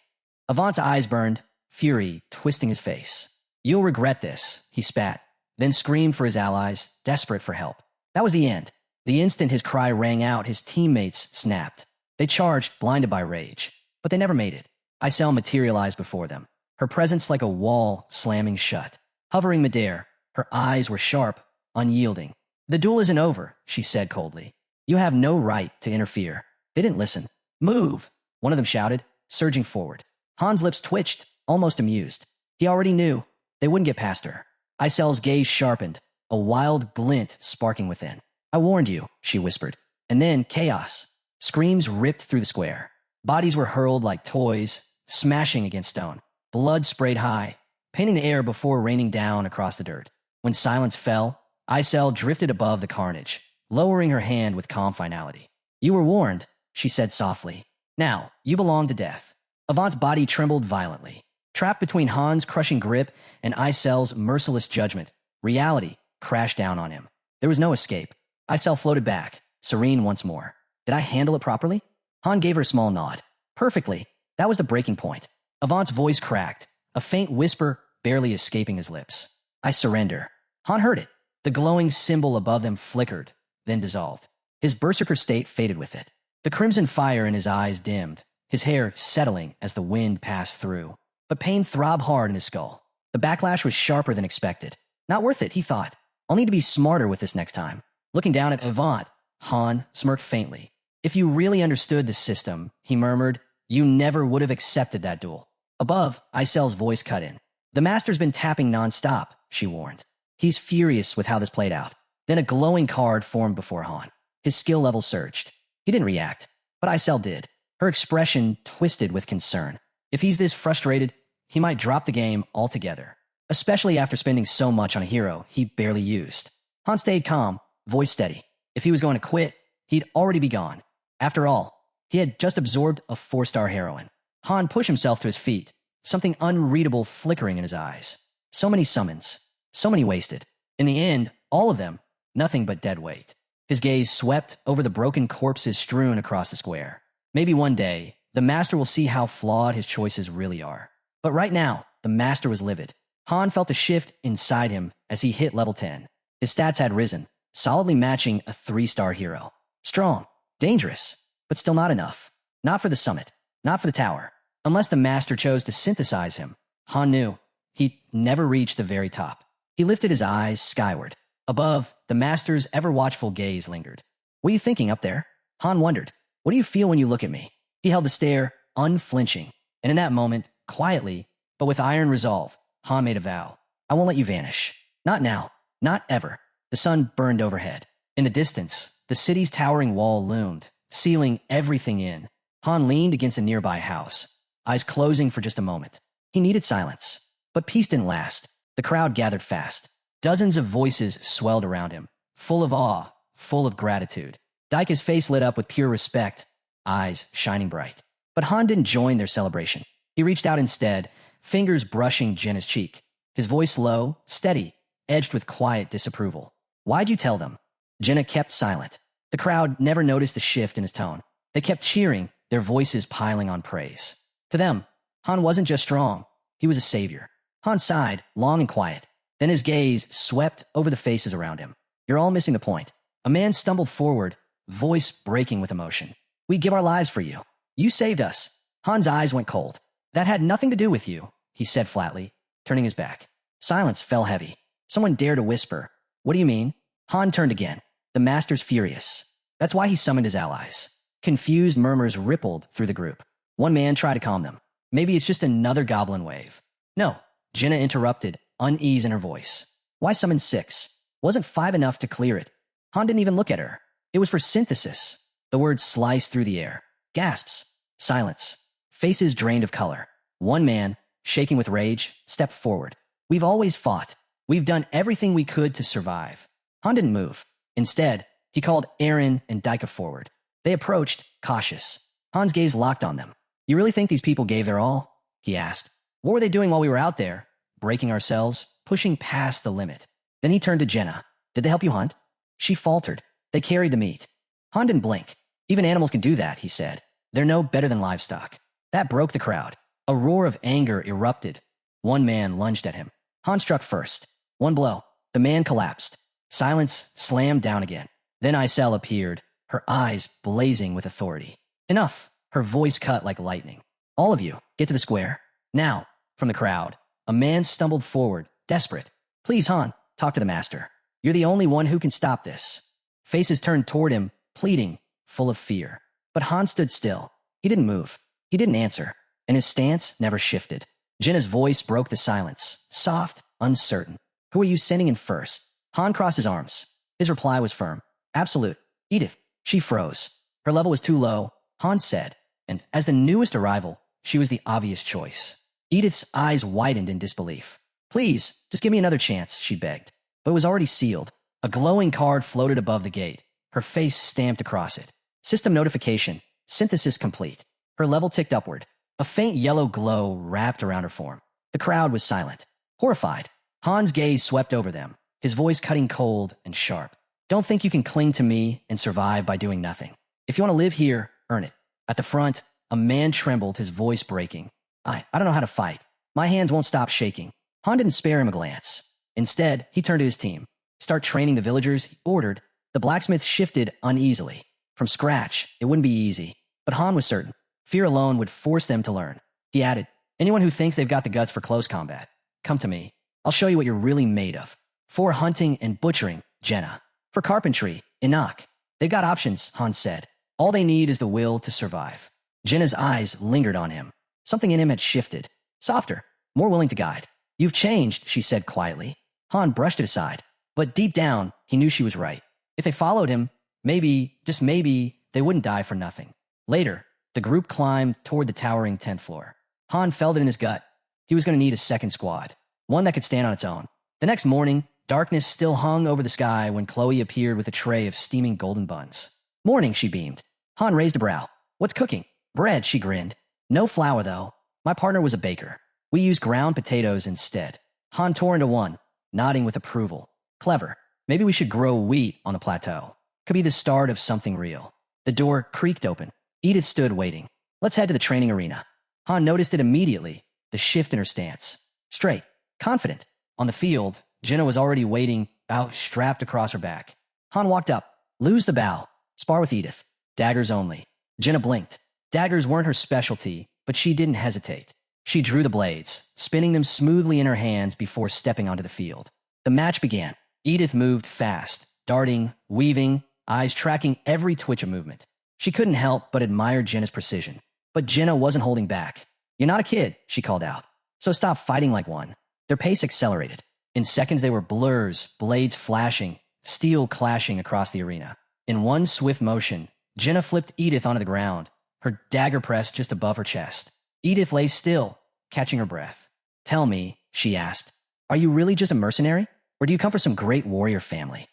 Avant's eyes burned, fury twisting his face. You'll regret this, he spat, then screamed for his allies, desperate for help. That was the end. The instant his cry rang out, his teammates snapped. They charged, blinded by rage. but they never made it. Isel materialized before them, her presence like a wall slamming shut. Hovering midair, her eyes were sharp, unyielding. "The duel isn't over," she said coldly. "You have no right to interfere." They didn't listen. "Move!" one of them shouted, surging forward. Han's lips twitched, almost amused. He already knew they wouldn't get past her. Isel's gaze sharpened, a wild glint sparking within. "I warned you," she whispered. And then chaos. Screams ripped through the square. Bodies were hurled like toys, smashing against stone. Blood sprayed high, painting the air before raining down across the dirt. When silence fell, Isel drifted above the carnage, lowering her hand with calm finality. "You were warned," she said softly. "Now, you belong to death." Avant's body trembled violently. Trapped between Han's crushing grip and Isel's merciless judgment, reality crashed down on him. There was no escape. Isel floated back, serene once more. "Did I handle it properly?" Han gave her a small nod. "Perfectly. That was the breaking point." Avant's voice cracked, a faint whisper barely escaping his lips. "I surrender." Han heard it. The glowing symbol above them flickered, then dissolved. His berserker state faded with it. The crimson fire in his eyes dimmed, his hair settling as the wind passed through. But pain throbbed hard in his skull. The backlash was sharper than expected. Not worth it, he thought. I'll need to be smarter with this next time. Looking down at Avant, Han smirked faintly. "If you really understood the system," he murmured, "you never would have accepted that duel." Above, Isel's voice cut in. "The Master's been tapping nonstop," she warned. "He's furious with how this played out." Then a glowing card formed before Han. His skill level surged. He didn't react, but Isel did. Her expression twisted with concern. If he's this frustrated, he might drop the game altogether, especially after spending so much on a hero he barely used. Han stayed calm, voice steady. If he was going to quit, he'd already be gone. After all, he had just absorbed a 4-star heroine. Han pushed himself to his feet, something unreadable flickering in his eyes. So many summons, so many wasted. In the end, all of them, nothing but dead weight. His gaze swept over the broken corpses strewn across the square. Maybe one day, the Master will see how flawed his choices really are. But right now, the Master was livid. Han felt a shift inside him as he hit level 10. His stats had risen, solidly matching a 3-star hero. Strong, dangerous, but still not enough. Not for the summit, not for the tower. Unless the Master chose to synthesize him, Han knew he'd never reach the very top. He lifted his eyes skyward. Above, the Master's ever-watchful gaze lingered. "What are you thinking up there?" Han wondered. "What do you feel when you look at me?" He held the stare, unflinching. And in that moment, quietly, but with iron resolve, Han made a vow. "I won't let you vanish. Not now. Not ever." The sun burned overhead. In the distance, the city's towering wall loomed, sealing everything in. Han leaned against a nearby house, eyes closing for just a moment. He needed silence. But peace didn't last. The crowd gathered fast. Dozens of voices swelled around him, full of awe, full of gratitude. Daika's face lit up with pure respect, eyes shining bright. But Han didn't join their celebration. He reached out instead, fingers brushing Jenna's cheek. His voice low, steady, edged with quiet disapproval. "Why'd you tell them?" Jenna kept silent. The crowd never noticed the shift in his tone. They kept cheering, their voices piling on praise. To them, Han wasn't just strong, he was a savior. Han sighed, long and quiet. Then his gaze swept over the faces around him. "You're all missing the point." A man stumbled forward, voice breaking with emotion. "We give our lives for you. You saved us." Han's eyes went cold. "That had nothing to do with you," he said flatly, turning his back. Silence fell heavy. Someone dared to whisper, "What do you mean?" Han turned again. The Master's furious. That's why he summoned his allies. Confused murmurs rippled through the group. One man tried to calm them. "Maybe it's just another goblin wave." "No," Jenna interrupted, unease in her voice. "Why summon 6? Wasn't 5 enough to clear it?" Han didn't even look at her. It was for synthesis. The words sliced through the air. Gasps. Silence. Faces drained of color. One man, shaking with rage, stepped forward. "We've always fought. We've done everything we could to survive." Han didn't move. Instead, he called Aaron and Daika forward. They approached, cautious. Han's gaze locked on them. "You really think these people gave their all?" he asked. "What were they doing while we were out there? Breaking ourselves, pushing past the limit." Then he turned to Jenna. "Did they help you hunt?" She faltered. "They carried the meat." Han didn't blink. "Even animals can do that," he said. "They're no better than livestock." That broke the crowd. A roar of anger erupted. One man lunged at him. Han struck first. One blow. The man collapsed. Silence slammed down again. Then Isel appeared, her eyes blazing with authority. "Enough!" Her voice cut like lightning. All of you, get to the square. Now, from the crowd, a man stumbled forward, desperate. Please, Han, talk to the master. You're the only one who can stop this. Faces turned toward him, pleading, full of fear. But Han stood still. He didn't move. He didn't answer. And his stance never shifted. Jenna's voice broke the silence, soft, uncertain. Who are you sending in first? Han crossed his arms. His reply was firm. Absolute. Edith. She froze. Her level was too low, Han said, and as the newest arrival, she was the obvious choice. Edith's eyes widened in disbelief. Please, just give me another chance, she begged. But it was already sealed. A glowing card floated above the gate, her face stamped across it. System notification. Synthesis complete. Her level ticked upward. A faint yellow glow wrapped around her form. The crowd was silent. Horrified, Han's gaze swept over them, his voice cutting cold and sharp. Don't think you can cling to me and survive by doing nothing. If you want to live here, earn it. At the front, a man trembled, his voice breaking. I don't know how to fight. My hands won't stop shaking. Han didn't spare him a glance. Instead, he turned to his team. Start training the villagers, he ordered. The blacksmith shifted uneasily. From scratch, it wouldn't be easy. But Han was certain. Fear alone would force them to learn. He added, anyone who thinks they've got the guts for close combat, come to me. I'll show you what you're really made of. For hunting and butchering, Jenna. For carpentry, Enoch. They've got options, Han said. All they need is the will to survive. Jenna's eyes lingered on him. Something in him had shifted. Softer, more willing to guide. You've changed, she said quietly. Han brushed it aside. But deep down, he knew she was right. If they followed him, maybe, just maybe, they wouldn't die for nothing. Later, the group climbed toward the towering 10th floor. Han felt it in his gut. He was going to need a second squad, one that could stand on its own. The next morning, darkness still hung over the sky when Chloe appeared with a tray of steaming golden buns. Morning, she beamed. Han raised a brow. What's cooking? Bread, she grinned. No flour, though. My partner was a baker. We used ground potatoes instead. Han tore into one, nodding with approval. Clever. Maybe we should grow wheat on the plateau. Could be the start of something real. The door creaked open. Edith stood waiting. Let's head to the training arena. Han noticed it immediately, the shift in her stance. Straight, confident. On the field, Jenna was already waiting, bow strapped across her back. Han walked up. Lose the bow. Spar with Edith. Daggers only. Jenna blinked. Daggers weren't her specialty, but she didn't hesitate. She drew the blades, spinning them smoothly in her hands before stepping onto the field. The match began. Edith moved fast, darting, weaving, eyes tracking every twitch of movement. She couldn't help but admire Jenna's precision. But Jenna wasn't holding back. You're not a kid, she called out. So stop fighting like one. Their pace accelerated. In seconds they were blurs, blades flashing, steel clashing across the arena. In one swift motion, Jenna flipped Edith onto the ground, her dagger pressed just above her chest. Edith lay still, catching her breath. Tell me, she asked, are you really just a mercenary? Or do you come from some great warrior family?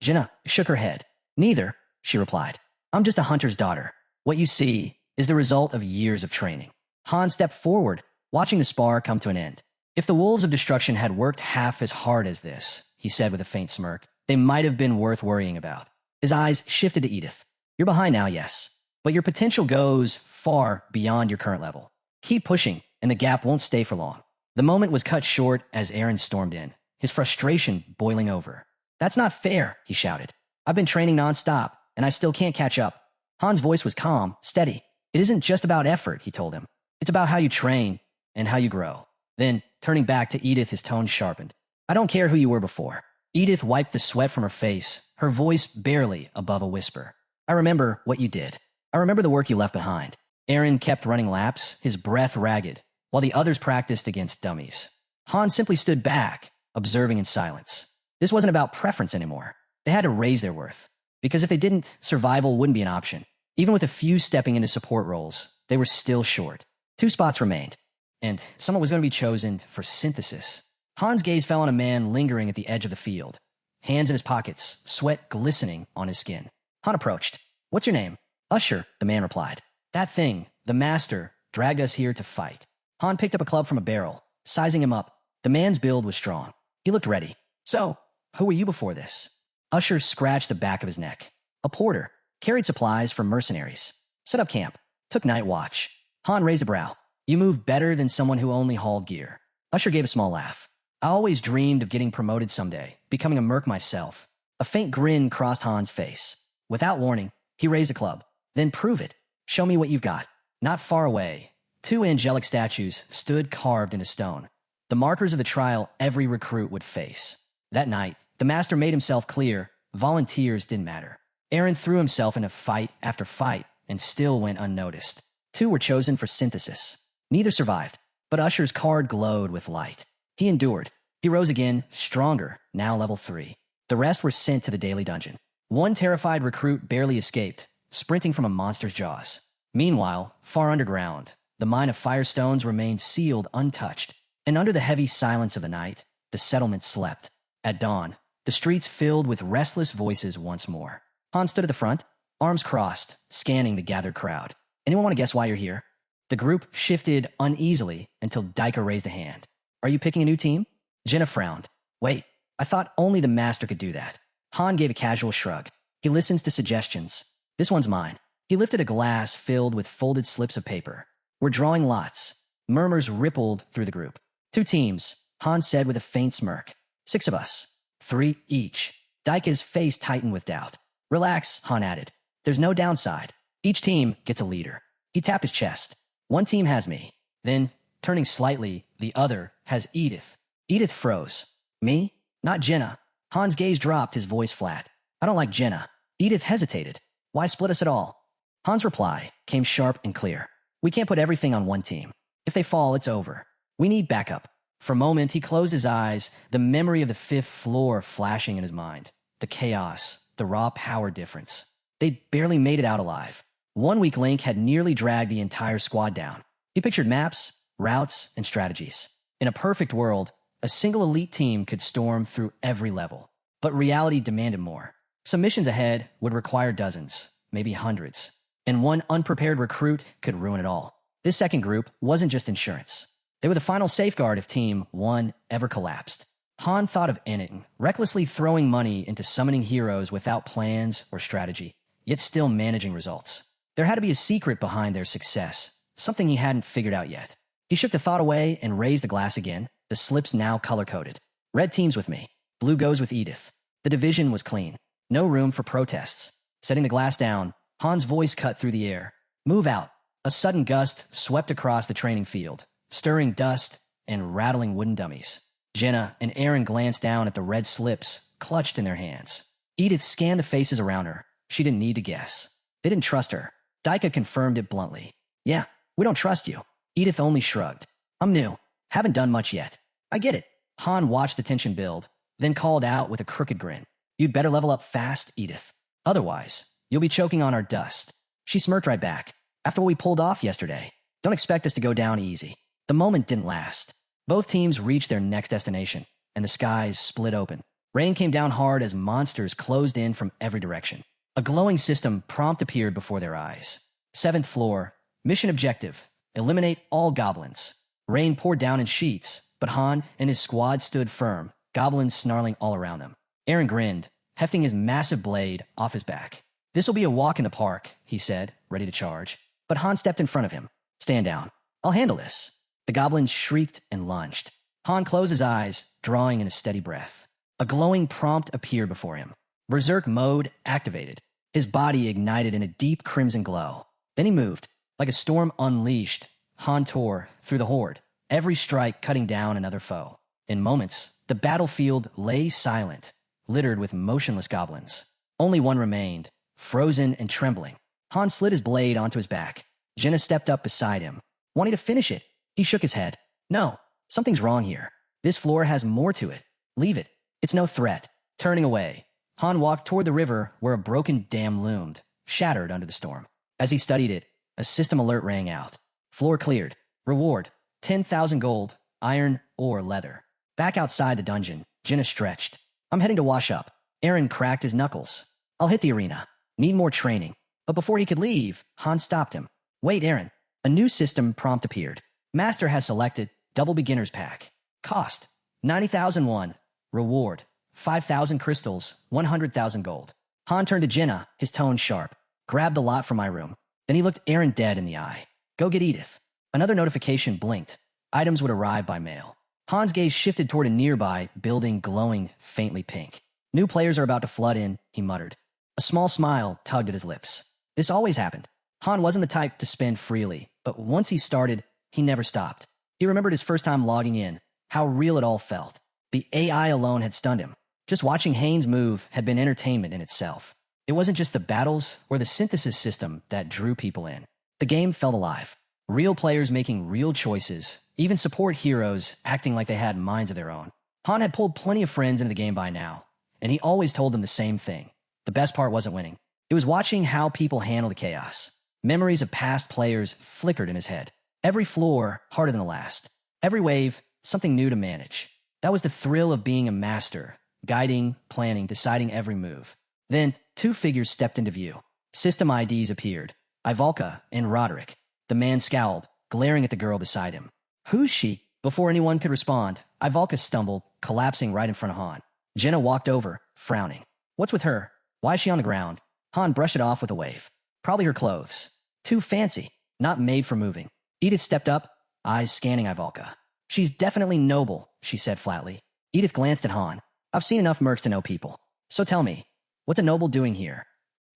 Jenna shook her head. Neither, she replied. I'm just a hunter's daughter. What you see is the result of years of training. Han stepped forward, watching the spar come to an end. If the wolves of destruction had worked half as hard as this, he said with a faint smirk, they might have been worth worrying about. His eyes shifted to Edith. You're behind now, yes. But your potential goes far beyond your current level. Keep pushing, and the gap won't stay for long. The moment was cut short as Aaron stormed in, his frustration boiling over. That's not fair, he shouted. I've been training nonstop, and I still can't catch up. Han's voice was calm, steady. It isn't just about effort, he told him. It's about how you train and how you grow. Then, turning back to Edith, his tone sharpened. I don't care who you were before. Edith wiped the sweat from her face, her voice barely above a whisper. I remember what you did. I remember the work you left behind. Aaron kept running laps, his breath ragged, while the others practiced against dummies. Han simply stood back, observing in silence. This wasn't about preference anymore. They had to raise their worth. Because if they didn't, survival wouldn't be an option. Even with a few stepping into support roles, they were still short. 2 spots remained, and someone was going to be chosen for synthesis. Han's gaze fell on a man lingering at the edge of the field, hands in his pockets, sweat glistening on his skin. Han approached. What's your name? Usher, the man replied. That thing, the master, dragged us here to fight. Han picked up a club from a barrel, sizing him up. The man's build was strong. He looked ready. So, who were you before this? Usher scratched the back of his neck. A porter, carried supplies for mercenaries. Set up camp, took night watch. Han raised a brow. You move better than someone who only hauled gear. Usher gave a small laugh. I always dreamed of getting promoted someday, becoming a merc myself. A faint grin crossed Han's face. Without warning, he raised a club. Then prove it. Show me what you've got. Not far away. Two angelic statues stood carved into stone, the markers of the trial every recruit would face. That night, the master made himself clear, volunteers didn't matter. Eren threw himself into fight after fight and still went unnoticed. Two were chosen for synthesis. Neither survived, but Usher's card glowed with light. He endured. He rose again, stronger, now level 3. The rest were sent to the daily dungeon. One terrified recruit barely escaped, sprinting from a monster's jaws. Meanwhile, far underground, the mine of firestones remained sealed untouched, and under the heavy silence of the night, the settlement slept. At dawn, the streets filled with restless voices once more. Han stood at the front, arms crossed, scanning the gathered crowd. Anyone want to guess why you're here? The group shifted uneasily until Daika raised a hand. Are you picking a new team? Jenna frowned. Wait, I thought only the master could do that. Han gave a casual shrug. He listens to suggestions. This one's mine. He lifted a glass filled with folded slips of paper. We're drawing lots. Murmurs rippled through the group. 2 teams, Han said with a faint smirk. 6 of us. 3 each. Daika's face tightened with doubt. Relax, Han added. There's no downside. Each team gets a leader. He tapped his chest. One team has me. Then, turning slightly, the other has Edith. Edith froze. Me? Not Jenna. Han's gaze dropped, his voice flat. I don't like Jenna. Edith hesitated. Why split us at all? Han's reply came sharp and clear. We can't put everything on one team. If they fall, it's over. We need backup. For a moment, he closed his eyes, the memory of the 5th floor flashing in his mind. The chaos, the raw power difference. They'd barely made it out alive. One weak link had nearly dragged the entire squad down. He pictured maps, routes, and strategies. In a perfect world, a single elite team could storm through every level. But reality demanded more. Some missions ahead would require dozens, maybe hundreds. And one unprepared recruit could ruin it all. This second group wasn't just insurance. They were the final safeguard if Team 1 ever collapsed. Han thought of ending, recklessly throwing money into summoning heroes without plans or strategy, yet still managing results. There had to be a secret behind their success, something he hadn't figured out yet. He shook the thought away and raised the glass again, the slips now color-coded. Red team's with me. Blue goes with Edith. The division was clean. No room for protests. Setting the glass down, Han's voice cut through the air. Move out. A sudden gust swept across the training field, stirring dust and rattling wooden dummies. Jenna and Eren glanced down at the red slips clutched in their hands. Edith scanned the faces around her. She didn't need to guess. They didn't trust her. Daika confirmed it bluntly. Yeah, we don't trust you. Edith only shrugged. I'm new. Haven't done much yet. I get it. Han watched the tension build, then called out with a crooked grin. You'd better level up fast, Edith. Otherwise, you'll be choking on our dust. She smirked right back. After what we pulled off yesterday, don't expect us to go down easy. The moment didn't last. Both teams reached their next destination, and the skies split open. Rain came down hard as monsters closed in from every direction. A glowing system prompt appeared before their eyes. 7th floor. Mission objective. Eliminate all goblins. Rain poured down in sheets, but Han and his squad stood firm, goblins snarling all around them. Eren grinned, hefting his massive blade off his back. This'll be a walk in the park, he said, ready to charge. But Han stepped in front of him. Stand down. I'll handle this. The goblins shrieked and lunged. Han closed his eyes, drawing in a steady breath. A glowing prompt appeared before him. Berserk mode activated. His body ignited in a deep crimson glow. Then he moved. Like a storm unleashed, Han tore through the horde, every strike cutting down another foe. In moments, the battlefield lay silent, littered with motionless goblins. Only one remained, frozen and trembling. Han slid his blade onto his back. Jenna stepped up beside him, wanting to finish it. He shook his head. No, something's wrong here. This floor has more to it. Leave it. It's no threat. Turning away, Han walked toward the river where a broken dam loomed, shattered under the storm. As he studied it, a system alert rang out. Floor cleared. Reward, 10,000 gold, iron, or leather. Back outside the dungeon, Jenna stretched. I'm heading to wash up. Eren cracked his knuckles. I'll hit the arena. Need more training. But before he could leave, Han stopped him. Wait, Eren. A new system prompt appeared. Master has selected double beginner's pack. Cost, 90,001. Reward, 5,000 crystals, 100,000 gold. Han turned to Jenna, his tone sharp. Grab the lot from my room. Then he looked Eren dead in the eye. Go get Edith. Another notification blinked. Items would arrive by mail. Han's gaze shifted toward a nearby building glowing faintly pink. New players are about to flood in, he muttered. A small smile tugged at his lips. This always happened. Han wasn't the type to spend freely, but once he started, he never stopped. He remembered his first time logging in, how real it all felt. The AI alone had stunned him. Just watching Haynes move had been entertainment in itself. It wasn't just the battles or the synthesis system that drew people in. The game felt alive. Real players making real choices, even support heroes acting like they had minds of their own. Han had pulled plenty of friends into the game by now, and he always told them the same thing. The best part wasn't winning. It was watching how people handle the chaos. Memories of past players flickered in his head. Every floor harder than the last. Every wave, something new to manage. That was the thrill of being a master, guiding, planning, deciding every move. Then, two figures stepped into view. System IDs appeared. Ivalka and Roderick. The man scowled, glaring at the girl beside him. Who's she? Before anyone could respond, Ivalka stumbled, collapsing right in front of Han. Jenna walked over, frowning. What's with her? Why is she on the ground? Han brushed it off with a wave. Probably her clothes. Too fancy. Not made for moving. Edith stepped up, eyes scanning Ivalka. She's definitely noble, she said flatly. Edith glanced at Han. I've seen enough mercs to know people. So tell me, what's a noble doing here?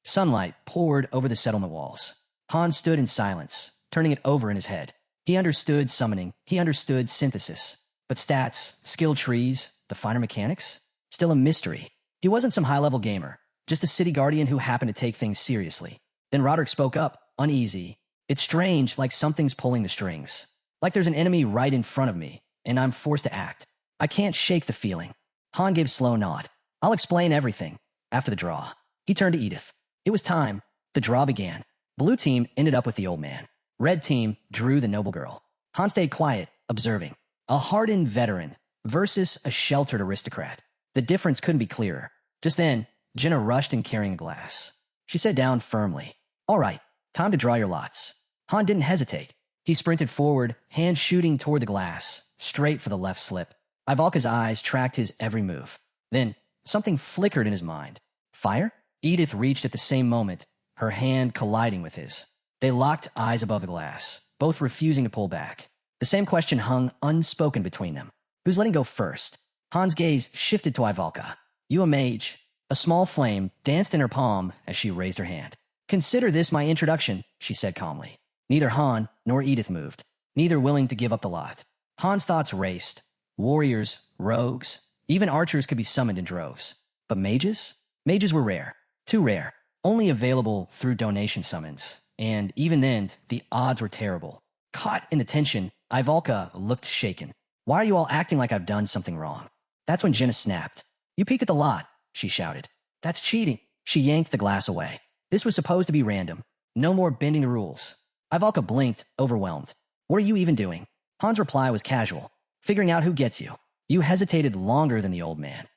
Sunlight poured over the settlement walls. Han stood in silence, turning it over in his head. He understood summoning. He understood synthesis. But stats, skill trees, the finer mechanics? Still a mystery. He wasn't some high-level gamer, just a city guardian who happened to take things seriously. Then Roderick spoke up, uneasy. It's strange, like something's pulling the strings. Like there's an enemy right in front of me, and I'm forced to act. I can't shake the feeling. Han gave a slow nod. I'll explain everything. After the draw. He turned to Edith. It was time. The draw began. Blue team ended up with the old man. Red team drew the noble girl. Han stayed quiet, observing. A hardened veteran versus a sheltered aristocrat. The difference couldn't be clearer. Just then, Jenna rushed in carrying a glass. She sat down firmly. All right, time to draw your lots. Han didn't hesitate. He sprinted forward, hand shooting toward the glass, straight for the left slip. Ivalka's eyes tracked his every move. Then, something flickered in his mind. Fire? Edith reached at the same moment, her hand colliding with his. They locked eyes above the glass, both refusing to pull back. The same question hung unspoken between them. Who's letting go first? Han's gaze shifted to Ivalka. You a mage. A small flame danced in her palm as she raised her hand. Consider this my introduction, she said calmly. Neither Han nor Edith moved, neither willing to give up the lot. Han's thoughts raced. Warriors, rogues, even archers could be summoned in droves. But mages? Mages were rare. Too rare. Only available through donation summons. And even then, the odds were terrible. Caught in the tension, Ivalka looked shaken. Why are you all acting like I've done something wrong? That's when Jenna snapped. You peek at the lot, she shouted. That's cheating. She yanked the glass away. This was supposed to be random. No more bending the rules. Ivalka blinked, overwhelmed. What are you even doing? Han's reply was casual. Figuring out who gets you. You hesitated longer than the old man.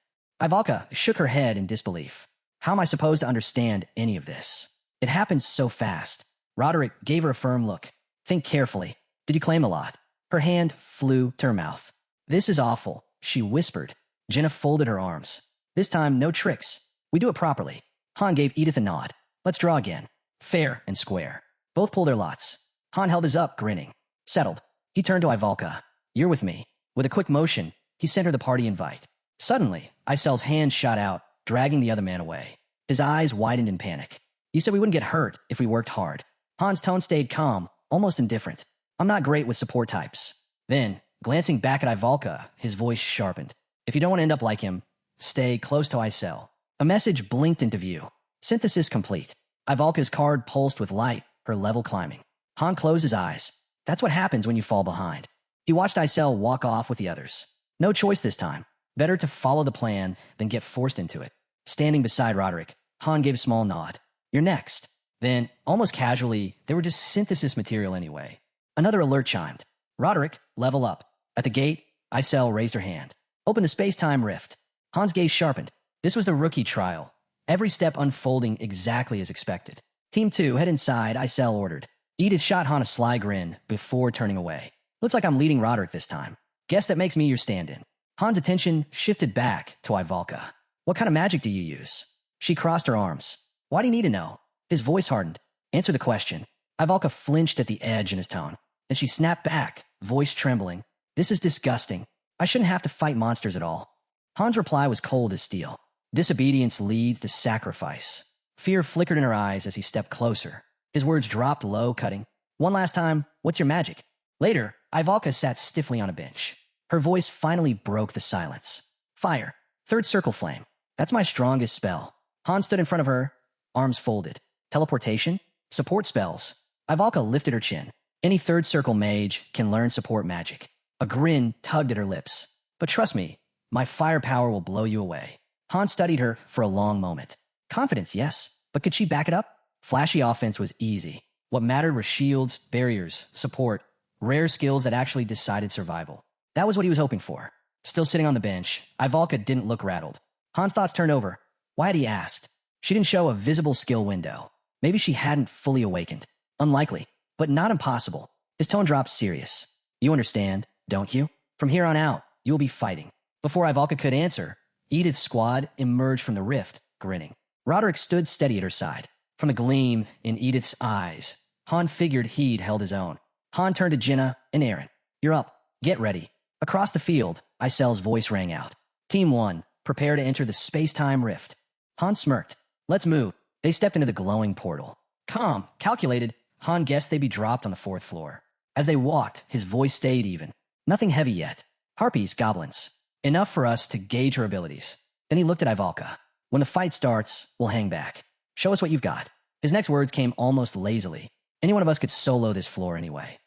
Ivalka shook her head in disbelief. How am I supposed to understand any of this? It happened so fast. Roderick gave her a firm look. Think carefully. Did you claim a lot? Her hand flew to her mouth. This is awful, she whispered. Jenna folded her arms. This time, no tricks. We do it properly. Han gave Edith a nod. Let's draw again. Fair and square. Both pulled their lots. Han held his up, grinning. Settled. He turned to Ivalka. You're with me. With a quick motion, he sent her the party invite. Suddenly, Isel's hand shot out, dragging the other man away. His eyes widened in panic. You said we wouldn't get hurt if we worked hard. Han's tone stayed calm, almost indifferent. I'm not great with support types. Then, glancing back at Ivalka, his voice sharpened. If you don't want to end up like him, stay close to Isel. A message blinked into view. Synthesis complete. Ivalka's card pulsed with light, her level climbing. Han closed his eyes. That's what happens when you fall behind. He watched Isel walk off with the others. No choice this time. Better to follow the plan than get forced into it. Standing beside Roderick, Han gave a small nod. You're next. Then, almost casually, they were just synthesis material anyway. Another alert chimed. Roderick, level up. At the gate, Isel raised her hand. Open the space-time rift. Han's gaze sharpened. This was the rookie trial. Every step unfolding exactly as expected. Team 2, head inside, Isel ordered. Edith shot Han a sly grin before turning away. Looks like I'm leading Roderick this time. Guess that makes me your stand-in. Han's attention shifted back to Ivalka. What kind of magic do you use? She crossed her arms. Why do you need to know? His voice hardened. Answer the question. Ivalka flinched at the edge in his tone. Then she snapped back, voice trembling. This is disgusting. I shouldn't have to fight monsters at all. Han's reply was cold as steel. Disobedience leads to sacrifice. Fear flickered in her eyes as he stepped closer. His words dropped low, cutting. One last time, what's your magic? Later, Ivalka sat stiffly on a bench. Her voice finally broke the silence. Fire. Third circle flame. That's my strongest spell. Han stood in front of her, arms folded. Teleportation? Support spells. Ivalka lifted her chin. Any third circle mage can learn support magic. A grin tugged at her lips. But trust me, my firepower will blow you away. Han studied her for a long moment. Confidence, yes, but could she back it up? Flashy offense was easy. What mattered were shields, barriers, support, rare skills that actually decided survival. That was what he was hoping for. Still sitting on the bench, Ivalka didn't look rattled. Han's thoughts turned over. Why had he asked? She didn't show a visible skill window. Maybe she hadn't fully awakened. Unlikely, but not impossible. His tone dropped serious. You understand, don't you? From here on out, you will be fighting. Before Ivalka could answer, Edith's squad emerged from the rift, grinning. Roderick stood steady at her side. From the gleam in Edith's eyes, Han figured he'd held his own. Han turned to Jenna and Aaron. You're up. Get ready. Across the field, Isel's voice rang out. Team 1, prepare to enter the space-time rift. Han smirked. Let's move. They stepped into the glowing portal. Calm, calculated, Han guessed they'd be dropped on the 4th floor. As they walked, his voice stayed even. Nothing heavy yet. Harpies, goblins. Enough for us to gauge her abilities. Then he looked at Ivalka. When the fight starts, we'll hang back. Show us what you've got. His next words came almost lazily. Any one of us could solo this floor anyway.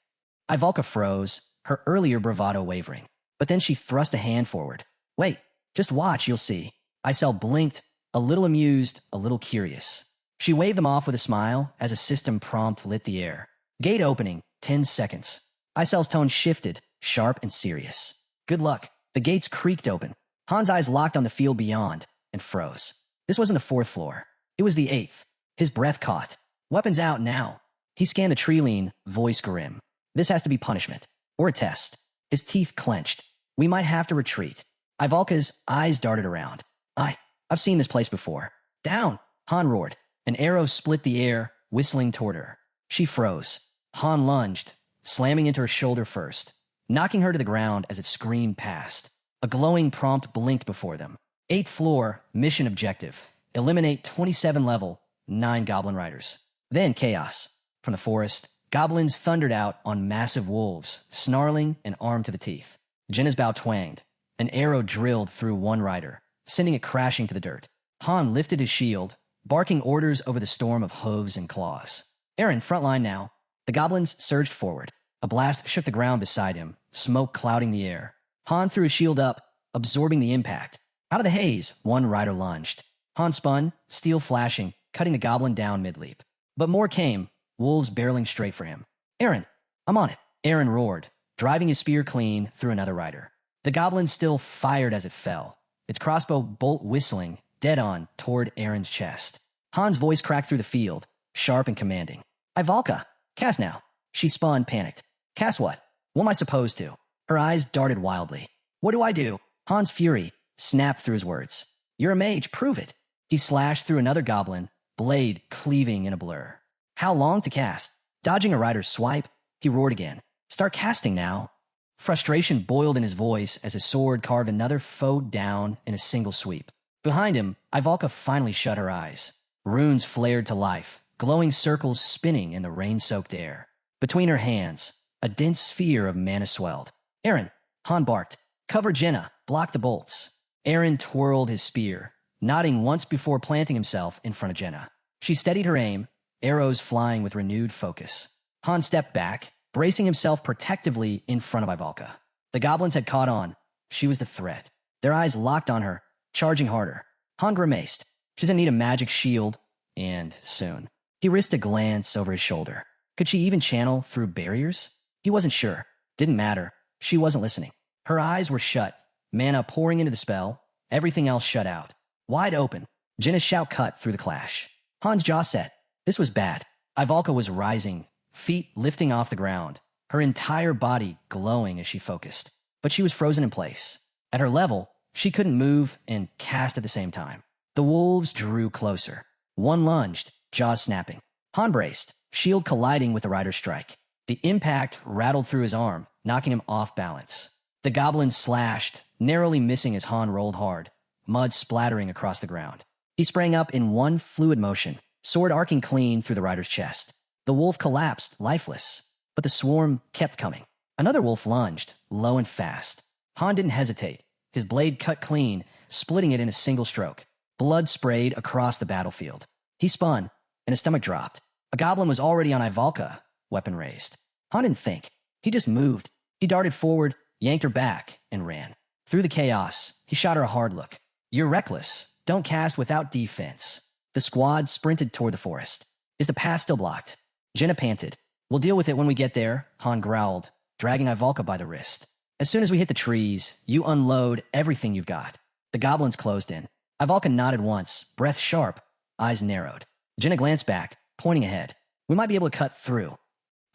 Ivalka froze, her earlier bravado wavering. But then she thrust a hand forward. Wait, just watch, you'll see. Isel blinked, a little amused, a little curious. She waved them off with a smile as a system prompt lit the air. Gate opening, 10 seconds. Isel's tone shifted, sharp and serious. Good luck. The gates creaked open. Han's eyes locked on the field beyond and froze. This wasn't the 4th floor. It was the 8th. His breath caught. Weapons out now. He scanned the tree lean, voice grim. This has to be punishment. Or a test. His teeth clenched. We might have to retreat. Ivalka's eyes darted around. I've seen this place before. Down! Han roared. An arrow split the air, whistling toward her. She froze. Han lunged, slamming into her shoulder first, knocking her to the ground as it screamed past. A glowing prompt blinked before them. 8th floor, mission objective. Eliminate 27 level, 9 goblin riders. Then chaos. From the forest, goblins thundered out on massive wolves, snarling and armed to the teeth. Jenna's bow twanged. An arrow drilled through one rider, sending it crashing to the dirt. Han lifted his shield, barking orders over the storm of hooves and claws. Aaron, frontline now. The goblins surged forward. A blast shook the ground beside him, smoke clouding the air. Han threw his shield up, absorbing the impact. Out of the haze, one rider lunged. Han spun, steel flashing, cutting the goblin down mid-leap. But more came, wolves barreling straight for him. Aaron, I'm on it. Aaron roared, driving his spear clean through another rider. The goblin still fired as it fell, its crossbow bolt whistling, dead on, toward Aaron's chest. Han's voice cracked through the field, sharp and commanding. Ivalka, cast now. She spun, panicked. Cast what? What am I supposed to? Her eyes darted wildly. What do I do? Han's fury snapped through his words. You're a mage, prove it. He slashed through another goblin, blade cleaving in a blur. How long to cast? Dodging a rider's swipe, he roared again. Start casting now. Frustration boiled in his voice as his sword carved another foe down in a single sweep. Behind him, Ivalka finally shut her eyes. Runes flared to life, glowing circles spinning in the rain-soaked air. Between her hands, a dense sphere of mana swelled. Aaron, Han barked. Cover Jenna, block the bolts. Aaron twirled his spear, nodding once before planting himself in front of Jenna. She steadied her aim, arrows flying with renewed focus. Han stepped back, bracing himself protectively in front of Ivalka. The goblins had caught on. She was the threat. Their eyes locked on her, charging harder. Han grimaced. She doesn't need a magic shield, and soon. He risked a glance over his shoulder. Could she even channel through barriers? He wasn't sure. Didn't matter. She wasn't listening. Her eyes were shut, mana pouring into the spell, everything else shut out. Wide open, Jenna's shout cut through the clash. Han's jaw set. This was bad. Ivalka was rising, feet lifting off the ground, her entire body glowing as she focused. But she was frozen in place. At her level, she couldn't move and cast at the same time. The wolves drew closer. One lunged, jaws snapping. Han braced, shield colliding with the rider's strike. The impact rattled through his arm, knocking him off balance. The goblin slashed, narrowly missing as Han rolled hard, mud splattering across the ground. He sprang up in one fluid motion, sword arcing clean through the rider's chest. The wolf collapsed, lifeless, but the swarm kept coming. Another wolf lunged, low and fast. Han didn't hesitate. His blade cut clean, splitting it in a single stroke. Blood sprayed across the battlefield. He spun, and his stomach dropped. A goblin was already on Ivalka, weapon raised. Han didn't think. He just moved. He darted forward, yanked her back, and ran. Through the chaos, he shot her a hard look. You're reckless. Don't cast without defense. The squad sprinted toward the forest. Is the path still blocked? Jenna panted. We'll deal with it when we get there, Han growled, dragging Ivalka by the wrist. As soon as we hit the trees, you unload everything you've got. The goblins closed in. Ivalka nodded once, breath sharp, eyes narrowed. Jenna glanced back, pointing ahead. We might be able to cut through.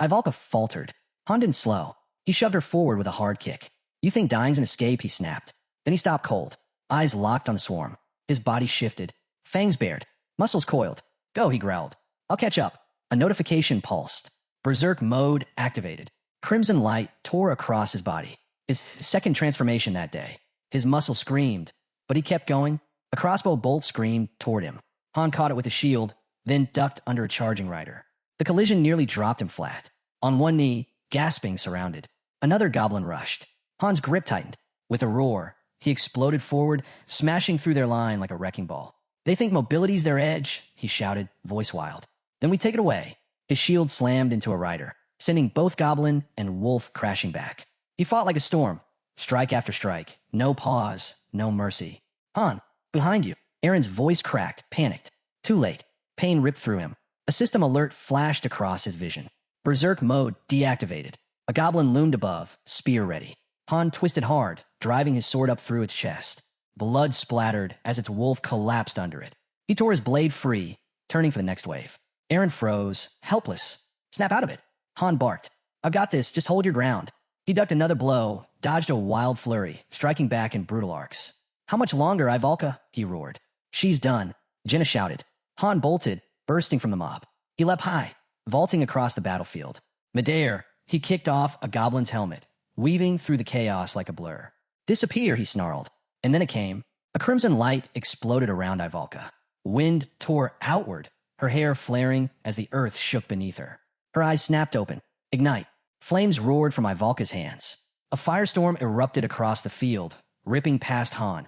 Ivalka faltered. Han didn't slow. He shoved her forward with a hard kick. You think dying's an escape, he snapped. Then he stopped cold, eyes locked on the swarm. His body shifted, fangs bared, muscles coiled. Go, he growled. I'll catch up. A notification pulsed. Berserk mode activated. Crimson light tore across his body. His second transformation that day. His muscle screamed, but he kept going. A crossbow bolt screamed toward him. Han caught it with a shield, then ducked under a charging rider. The collision nearly dropped him flat. On one knee, gasping, surrounded. Another goblin rushed. Han's grip tightened. With a roar, he exploded forward, smashing through their line like a wrecking ball. They think mobility's their edge, he shouted, voice wild. Then we take it away. His shield slammed into a rider, sending both goblin and wolf crashing back. He fought like a storm, strike after strike, no pause, no mercy. Han, behind you. Aaron's voice cracked, panicked. Too late. Pain ripped through him. A system alert flashed across his vision. Berserk mode deactivated. A goblin loomed above, spear ready. Han twisted hard, driving his sword up through its chest. Blood splattered as its wolf collapsed under it. He tore his blade free, turning for the next wave. Aaron froze, helpless. Snap out of it. Han barked. I've got this, just hold your ground. He ducked another blow, dodged a wild flurry, striking back in brutal arcs. How much longer, Ivalka? He roared. She's done. Jenna shouted. Han bolted, bursting from the mob. He leapt high, vaulting across the battlefield. Midair, he kicked off a goblin's helmet, weaving through the chaos like a blur. Disappear, he snarled. And then it came. A crimson light exploded around Ivalka. Wind tore outward, her hair flaring as the earth shook beneath her. Her eyes snapped open. Ignite. Flames roared from Ivalka's hands. A firestorm erupted across the field, ripping past Han,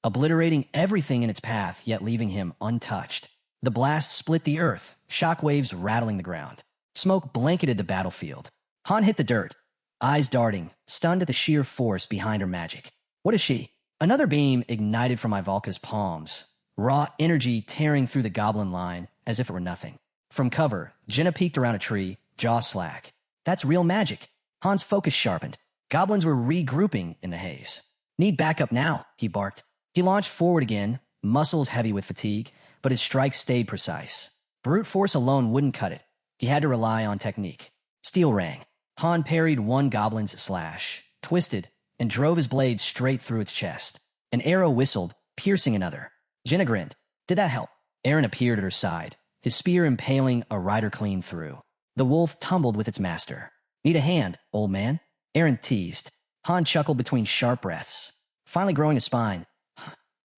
obliterating everything in its path, yet leaving him untouched. The blast split the earth, shockwaves rattling the ground. Smoke blanketed the battlefield. Han hit the dirt, eyes darting, stunned at the sheer force behind her magic. What is she? Another beam ignited from Ivalka's palms, raw energy tearing through the goblin line as if it were nothing. From cover, Jenna peeked around a tree, jaw slack. That's real magic. Han's focus sharpened. Goblins were regrouping in the haze. Need backup now, he barked. He launched forward again, muscles heavy with fatigue, but his strikes stayed precise. Brute force alone wouldn't cut it. He had to rely on technique. Steel rang. Han parried one goblin's slash, twisted, and drove his blade straight through its chest. An arrow whistled, piercing another. Jenna grinned. Did that help? Aaron appeared at her side, his spear impaling a rider clean through. The wolf tumbled with its master. Need a hand, old man? Aaron teased. Han chuckled between sharp breaths, finally growing a spine.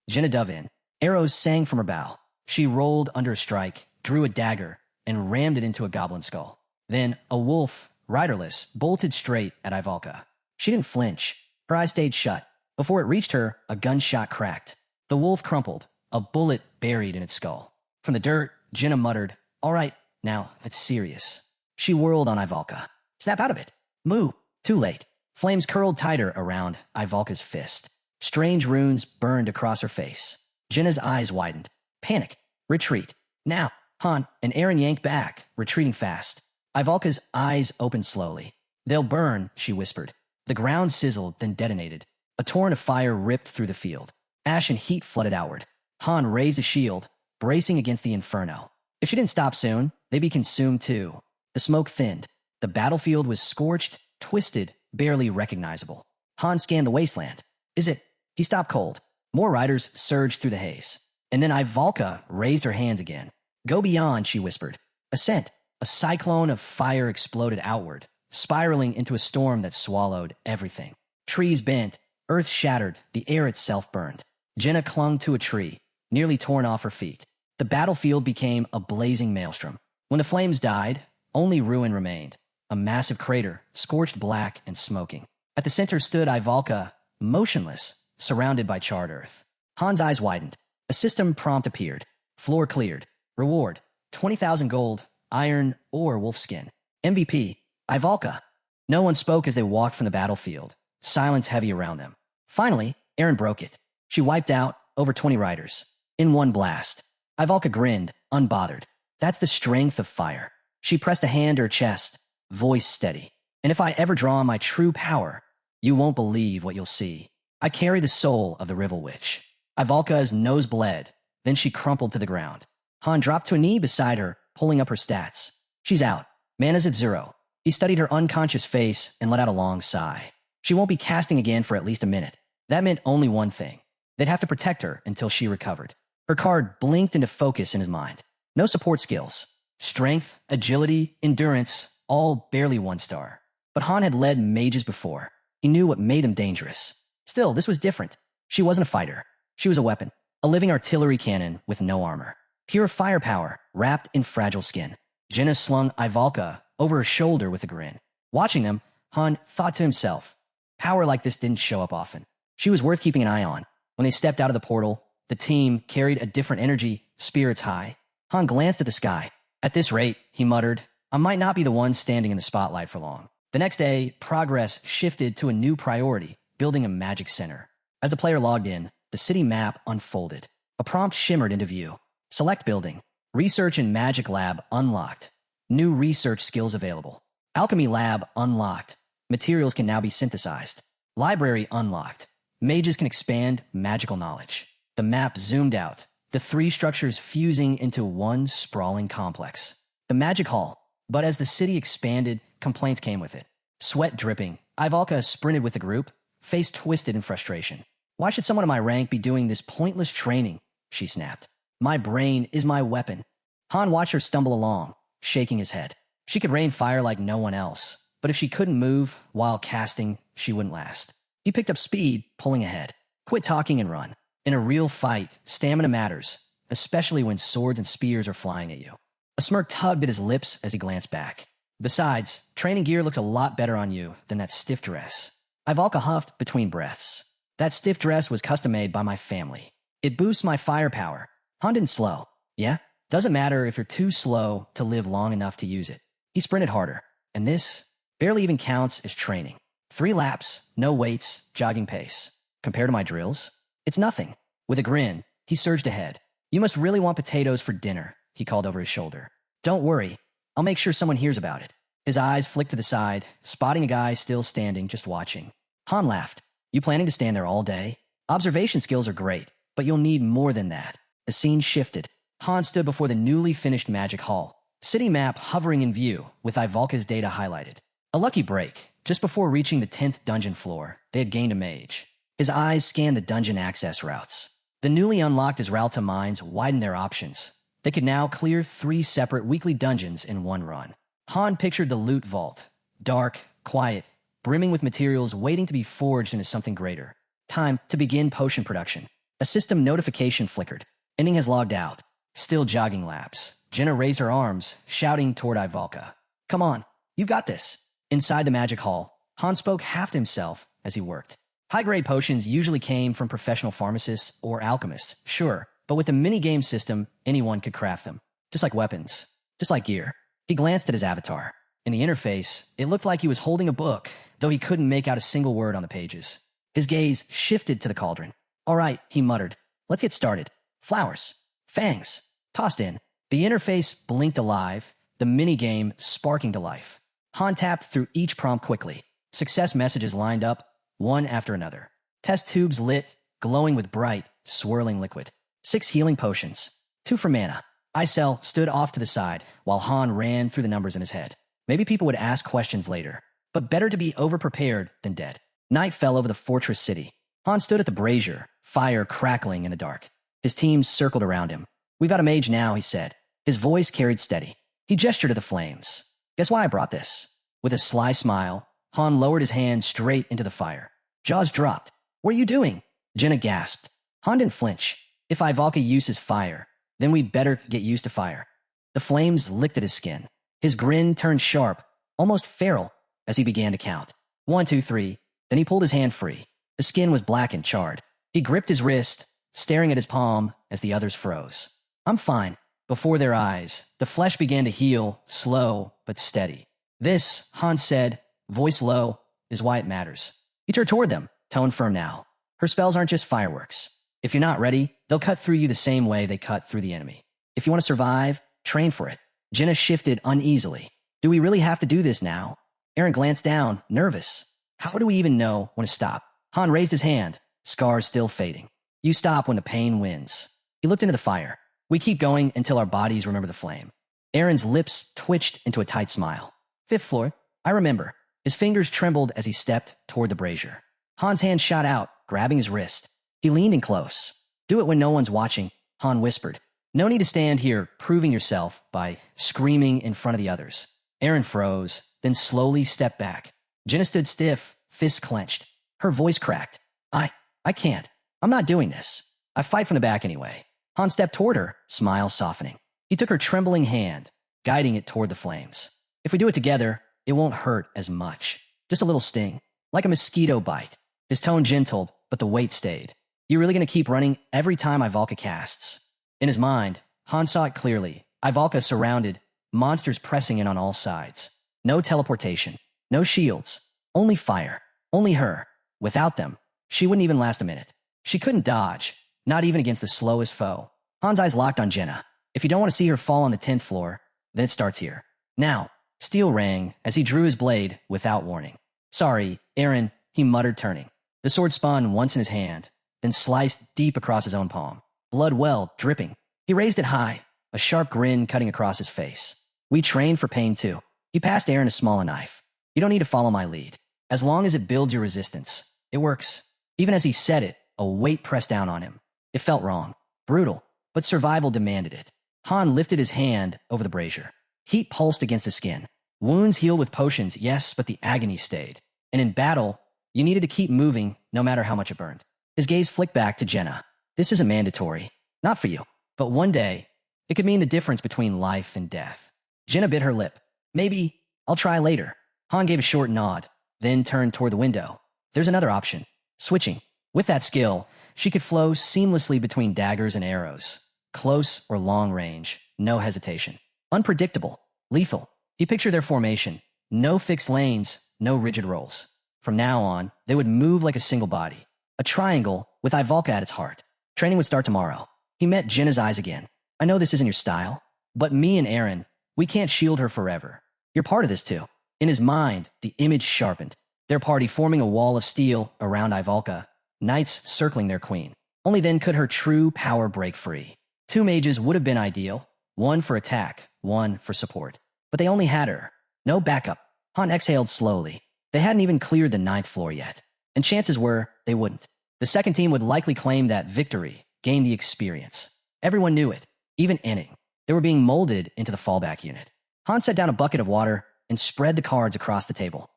Jenna dove in. Arrows sang from her bow. She rolled under a strike, drew a dagger, and rammed it into a goblin skull. Then a wolf, riderless, bolted straight at Ivalka. She didn't flinch. Her eyes stayed shut. Before it reached her, a gunshot cracked. The wolf crumpled, a bullet buried in its skull. From the dirt, Jenna muttered, All right, now, it's serious. She whirled on Ivalka. Snap out of it. Move. Too late. Flames curled tighter around Ivalka's fist. Strange runes burned across her face. Jenna's eyes widened. Panic. Retreat. Now. Han and Aaron yanked back, retreating fast. Ivalka's eyes opened slowly. They'll burn, she whispered. The ground sizzled, then detonated. A torrent of fire ripped through the field. Ash and heat flooded outward. Han raised a shield, bracing against the inferno. If she didn't stop soon, they'd be consumed too. The smoke thinned. The battlefield was scorched, twisted, barely recognizable. Han scanned the wasteland. Is it? He stopped cold. More riders surged through the haze. And then Ivalka raised her hands again. Go beyond, she whispered. Ascent. A cyclone of fire exploded outward, spiraling into a storm that swallowed everything. Trees bent, earth shattered, the air itself burned. Jenna clung to a tree, nearly torn off her feet. The battlefield became a blazing maelstrom. When the flames died, only ruin remained. a massive crater, scorched black and smoking. At the center stood Ivalka, motionless, surrounded by charred earth. Han's eyes widened. A system prompt appeared. Floor cleared. Reward, 20,000 gold, iron, or wolfskin. MVP, Ivalka. No one spoke as they walked from the battlefield. Silence heavy around them. Finally, Aaron broke it. She wiped out over 20 riders. In one blast. Ivalka grinned, unbothered. That's the strength of fire. She pressed a hand to her chest, voice steady. And if I ever draw on my true power, you won't believe what you'll see. I carry the soul of the Rivel Witch. Ivalka's nose bled. Then she crumpled to the ground. Han dropped to a knee beside her, pulling up her stats. She's out. Mana's at 0. He studied her unconscious face and let out a long sigh. She won't be casting again for at least a minute. That meant only one thing. They'd have to protect her until she recovered. Her card blinked into focus in his mind. No support skills. Strength, agility, endurance, all barely 1 star. But Han had led mages before. He knew what made them dangerous. Still, this was different. She wasn't a fighter. She was a weapon. A living artillery cannon with no armor. Pure firepower, wrapped in fragile skin. Jenna slung Ivalka over her shoulder with a grin. Watching them, Han thought to himself, power like this didn't show up often. She was worth keeping an eye on. When they stepped out of the portal, the team carried a different energy, spirits high. Han glanced at the sky. At this rate, he muttered, I might not be the one standing in the spotlight for long. The next day, progress shifted to a new priority, building a magic center. As the player logged in, the city map unfolded. A prompt shimmered into view. Select building. Research and Magic Lab unlocked. New research skills available. Alchemy Lab unlocked. Materials can now be synthesized. Library unlocked. Mages can expand magical knowledge. The map zoomed out, the 3 structures fusing into one sprawling complex. The Magic Hall. But as the city expanded, complaints came with it. Sweat dripping, Ivalka sprinted with the group, face twisted in frustration. Why should someone of my rank be doing this pointless training? She snapped. My brain is my weapon. Han watched her stumble along, shaking his head. She could rain fire like no one else, but if she couldn't move while casting, she wouldn't last. He picked up speed, pulling ahead. Quit talking and run. In a real fight, stamina matters, especially when swords and spears are flying at you. A smirk tugged at his lips as he glanced back. Besides, training gear looks a lot better on you than that stiff dress. Ivalka huffed between breaths. That stiff dress was custom-made by my family. It boosts my firepower. Han didn't slow. Yeah? Doesn't matter if you're too slow to live long enough to use it. He sprinted harder. And this barely even counts as training. 3 laps, no weights, jogging pace. Compared to my drills, it's nothing. With a grin, he surged ahead. You must really want potatoes for dinner, he called over his shoulder. Don't worry. I'll make sure someone hears about it. His eyes flicked to the side, spotting a guy still standing, just watching. Han laughed. You planning to stand there all day? Observation skills are great, but you'll need more than that. The scene shifted. Han stood before the newly finished Magic Hall. City map hovering in view, with Ivalka's data highlighted. A lucky break. Just before reaching the 10th dungeon floor, they had gained a mage. His eyes scanned the dungeon access routes. The newly unlocked Israelita mines widened their options. They could now clear 3 separate weekly dungeons in one run. Han pictured the loot vault. Dark, quiet, brimming with materials waiting to be forged into something greater. Time to begin potion production. A system notification flickered. Ending has logged out. Still jogging laps. Jenna raised her arms, shouting toward Ivalka. Come on, you've got this. Inside the magic hall, Han spoke half to himself as he worked. High-grade potions usually came from professional pharmacists or alchemists, sure, but with the mini-game system, anyone could craft them. Just like weapons. Just like gear. He glanced at his avatar. In the interface, it looked like he was holding a book, though he couldn't make out a single word on the pages. His gaze shifted to the cauldron. All right, he muttered. Let's get started. Flowers. Fangs. Tossed in. The interface blinked alive, the minigame sparking to life. Han tapped through each prompt quickly. Success messages lined up, one after another. Test tubes lit, glowing with bright, swirling liquid. 6 healing potions. 2 for mana. Isel stood off to the side, while Han ran through the numbers in his head. Maybe people would ask questions later, but better to be overprepared than dead. Night fell over the fortress city. Han stood at the brazier, fire crackling in the dark. His team circled around him. We've got a mage now, he said. His voice carried steady. He gestured to the flames. Guess why I brought this? With a sly smile, Han lowered his hand straight into the fire. Jaws dropped. What are you doing? Jenna gasped. Han didn't flinch. If Ivalka uses fire, then we'd better get used to fire. The flames licked at his skin. His grin turned sharp. almost feral, as he began to count. 1, 2, 3. Then he pulled his hand free. The skin was black and charred. He gripped his wrist, staring at his palm as the others froze. I'm fine. Before their eyes, the flesh began to heal, slow but steady. This, Hans said, voice low, is why it matters. He turned toward them, tone firm now. Her spells aren't just fireworks. If you're not ready, they'll cut through you the same way they cut through the enemy. If you want to survive, train for it. Jenna shifted uneasily. Do we really have to do this now? Aaron glanced down, nervous. How do we even know when to stop? Han raised his hand, scars still fading. You stop when the pain wins. He looked into the fire. We keep going until our bodies remember the flame. Aaron's lips twitched into a tight smile. 5th floor. I remember. His fingers trembled as he stepped toward the brazier. Han's hand shot out, grabbing his wrist. He leaned in close. Do it when no one's watching, Han whispered. No need to stand here proving yourself by screaming in front of the others. Aaron froze, then slowly stepped back. Jenna stood stiff, fists clenched. Her voice cracked. I can't. I'm not doing this. I fight from the back anyway. Han stepped toward her, smile softening. He took her trembling hand, guiding it toward the flames. If we do it together, it won't hurt as much. Just a little sting, like a mosquito bite. His tone gentled, but the weight stayed. You really going to keep running every time Ivalka casts? In his mind, Han saw it clearly. Ivalka surrounded, monsters pressing in on all sides. No teleportation, no shields, only fire, only her. Without them, she wouldn't even last a minute. She couldn't dodge, not even against the slowest foe. Han's eyes locked on Jenna. If you don't want to see her fall on the 10th floor, then it starts here. Now, steel rang as he drew his blade without warning. Sorry, Aaron, he muttered, turning. The sword spun once in his hand, then sliced deep across his own palm. Blood welled, dripping. He raised it high, a sharp grin cutting across his face. We train for pain too. He passed Aaron a smaller knife. You don't need to follow my lead. As long as it builds your resistance, it works. Even as he said it, a weight pressed down on him. It felt wrong, brutal, but survival demanded it. Han lifted his hand over the brazier. Heat pulsed against his skin. Wounds heal with potions, yes, but the agony stayed. And in battle, you needed to keep moving no matter how much it burned. His gaze flicked back to Jenna. This isn't mandatory. Not for you. But one day, it could mean the difference between life and death. Jenna bit her lip. Maybe I'll try later. Han gave a short nod, then turned toward the window. There's another option. Switching. With that skill, she could flow seamlessly between daggers and arrows. Close or long range. No hesitation. Unpredictable. Lethal. He pictured their formation. No fixed lanes, no rigid roles. From now on, they would move like a single body. A triangle with Ivalka at its heart. Training would start tomorrow. He met Jenna's eyes again. I know this isn't your style, but me and Aaron, we can't shield her forever. You're part of this too. In his mind, the image sharpened. Their party forming a wall of steel around Ivalka, knights circling their queen. Only then could her true power break free. 2 mages would have been ideal, one for attack, one for support. But they only had her. No backup. Han exhaled slowly. They hadn't even cleared the 9th floor yet. And chances were they wouldn't. The second team would likely claim that victory, gain the experience. Everyone knew it, even Inning. They were being molded into the fallback unit. Han set down a bucket of water and spread the cards across the table.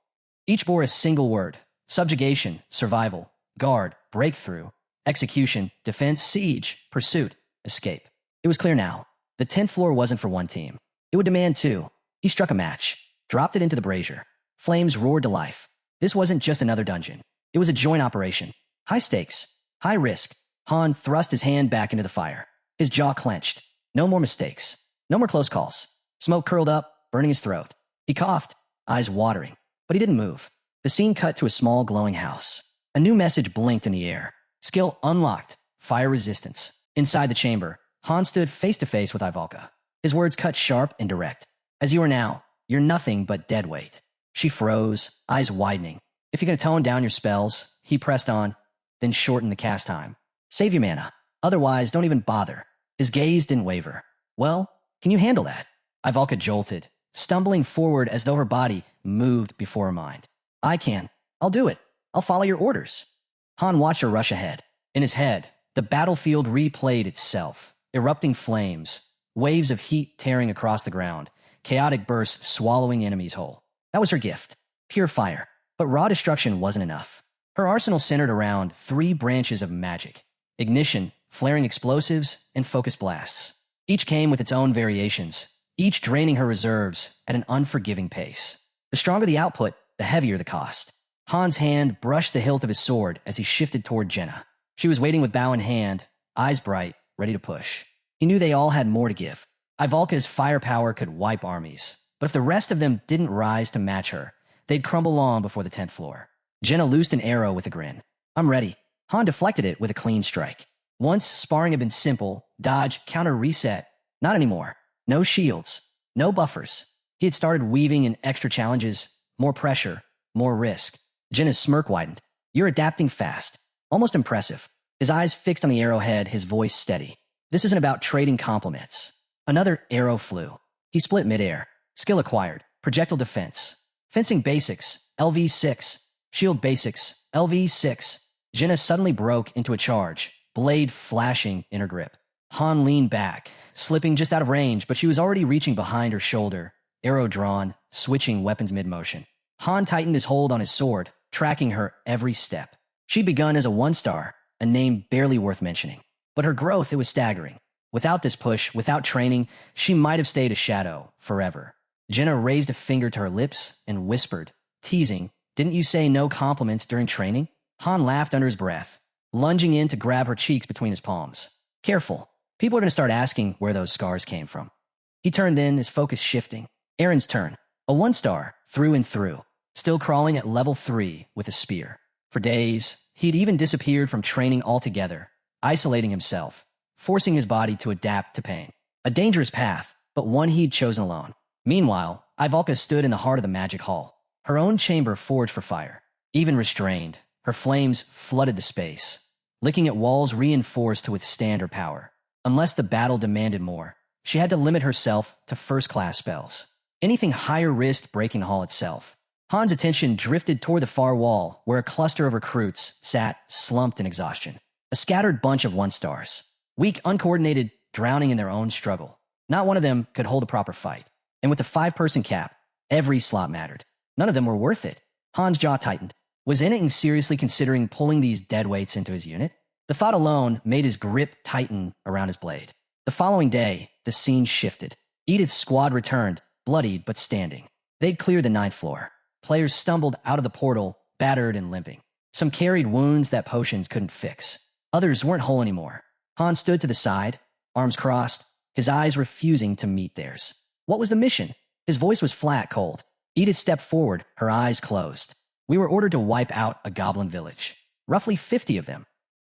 Each bore a single word: subjugation, survival, guard, breakthrough, execution, defense, siege, pursuit, escape. It was clear now. The 10th floor wasn't for one team. It would demand 2. He struck a match, dropped it into the brazier. Flames roared to life. This wasn't just another dungeon. It was a joint operation. High stakes, high risk. Han thrust his hand back into the fire. His jaw clenched. No more mistakes. No more close calls. Smoke curled up, burning his throat. He coughed, eyes watering, but he didn't move. The scene cut to a small glowing house. A new message blinked in the air. Skill unlocked. Fire resistance. Inside the chamber, Han stood face to face with Ivalka. His words cut sharp and direct. As you are now, you're nothing but dead weight. She froze, eyes widening. If you're going to tone down your spells, he pressed on, then shortened the cast time. Save your mana. Otherwise, don't even bother. His gaze didn't waver. Well, can you handle that? Ivalka jolted, stumbling forward as though her body moved before her mind. I can. I'll do it. I'll follow your orders. Han watched her rush ahead. In his head, the battlefield replayed itself. Erupting flames, waves of heat tearing across the ground, chaotic bursts swallowing enemies whole. That was her gift. Pure fire. But raw destruction wasn't enough. Her arsenal centered around 3 branches of magic: ignition, flaring explosives, and focus blasts. Each came with its own variations, each draining her reserves at an unforgiving pace. The stronger the output, the heavier the cost. Han's hand brushed the hilt of his sword as he shifted toward Jenna. She was waiting with bow in hand, eyes bright, ready to push. He knew they all had more to give. Ivalka's firepower could wipe armies, but if the rest of them didn't rise to match her, they'd crumble long before the 10th floor. Jenna loosed an arrow with a grin. I'm ready. Han deflected it with a clean strike. Once, sparring had been simple, dodge, counter, reset. Not anymore. No shields. No buffers. He had started weaving in extra challenges, more pressure, more risk. Jenna's smirk widened. You're adapting fast. Almost impressive. His eyes fixed on the arrowhead, his voice steady. This isn't about trading compliments. Another arrow flew. He split midair. Skill acquired. Projectile defense. Fencing basics. LV6. Shield basics. LV6. Jenna suddenly broke into a charge, blade flashing in her grip. Han leaned back, slipping just out of range, but she was already reaching behind her shoulder, arrow drawn, switching weapons mid-motion. Han tightened his hold on his sword, tracking her every step. She'd begun as a 1-star, a name barely worth mentioning. But her growth, it was staggering. Without this push, without training, she might have stayed a shadow forever. Jenna raised a finger to her lips and whispered, teasing, "Didn't you say no compliments during training?" Han laughed under his breath, lunging in to grab her cheeks between his palms. Careful. People are going to start asking where those scars came from. He turned then, his focus shifting. Aaron's turn. A 1-star, through and through. Still crawling at level 3 with a spear. For days, he'd even disappeared from training altogether, isolating himself, forcing his body to adapt to pain. A dangerous path, but one he'd chosen alone. Meanwhile, Ivalka stood in the heart of the magic hall. Her own chamber forged for fire. Even restrained, her flames flooded the space, licking at walls reinforced to withstand her power. Unless the battle demanded more, she had to limit herself to first-class spells. Anything higher risked breaking the hall itself. Han's attention drifted toward the far wall, where a cluster of recruits sat, slumped in exhaustion. A scattered bunch of 1-stars. Weak, uncoordinated, drowning in their own struggle. Not one of them could hold a proper fight. And with the 5-person cap, every slot mattered. None of them were worth it. Han's jaw tightened. Was Enning seriously considering pulling these deadweights into his unit? The thought alone made his grip tighten around his blade. The following day, the scene shifted. Edith's squad returned, bloodied but standing. They'd cleared the 9th floor. Players stumbled out of the portal, battered and limping. Some carried wounds that potions couldn't fix. Others weren't whole anymore. Han stood to the side, arms crossed, his eyes refusing to meet theirs. What was the mission? His voice was flat, cold. Edith stepped forward, her eyes closed. We were ordered to wipe out a goblin village. Roughly 50 of them.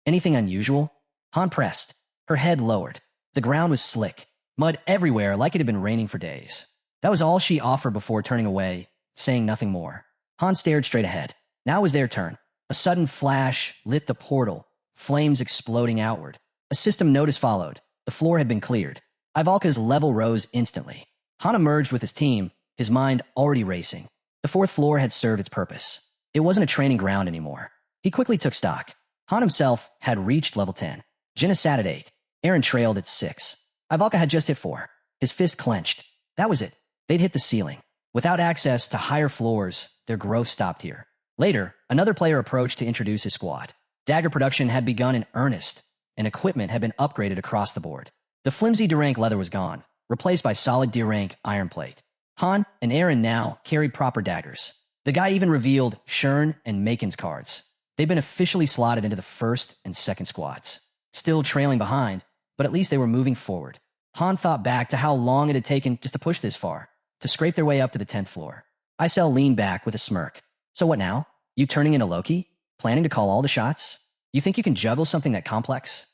Anything unusual? Han pressed. Her head lowered. The ground was slick. Mud everywhere like it had been raining for days. That was all she offered before turning away, saying nothing more. Han stared straight ahead. Now it was their turn. A sudden flash lit the portal, flames exploding outward. A system notice followed. The floor had been cleared. Ivalka's level rose instantly. Han emerged with his team, his mind already racing. The 4th floor had served its purpose. It wasn't a training ground anymore. He quickly took stock. Han himself had reached level 10. Jenna sat at 8. Aaron trailed at 6. Ivalka had just hit 4. His fist clenched. That was it. They'd hit the ceiling. Without access to higher floors, their growth stopped here. Later, another player approached to introduce his squad. Dagger production had begun in earnest, and equipment had been upgraded across the board. The flimsy D-rank leather was gone, replaced by solid D-rank iron plate. Han and Aaron now carried proper daggers. The guy even revealed Shern and Makin's cards. They'd been officially slotted into the 1st and 2nd squads. Still trailing behind, but at least they were moving forward. Han thought back to how long it had taken just to push this far, to scrape their way up to the 10th floor. Isel leaned back with a smirk. So what now? You turning into Loki? Planning to call all the shots? You think you can juggle something that complex?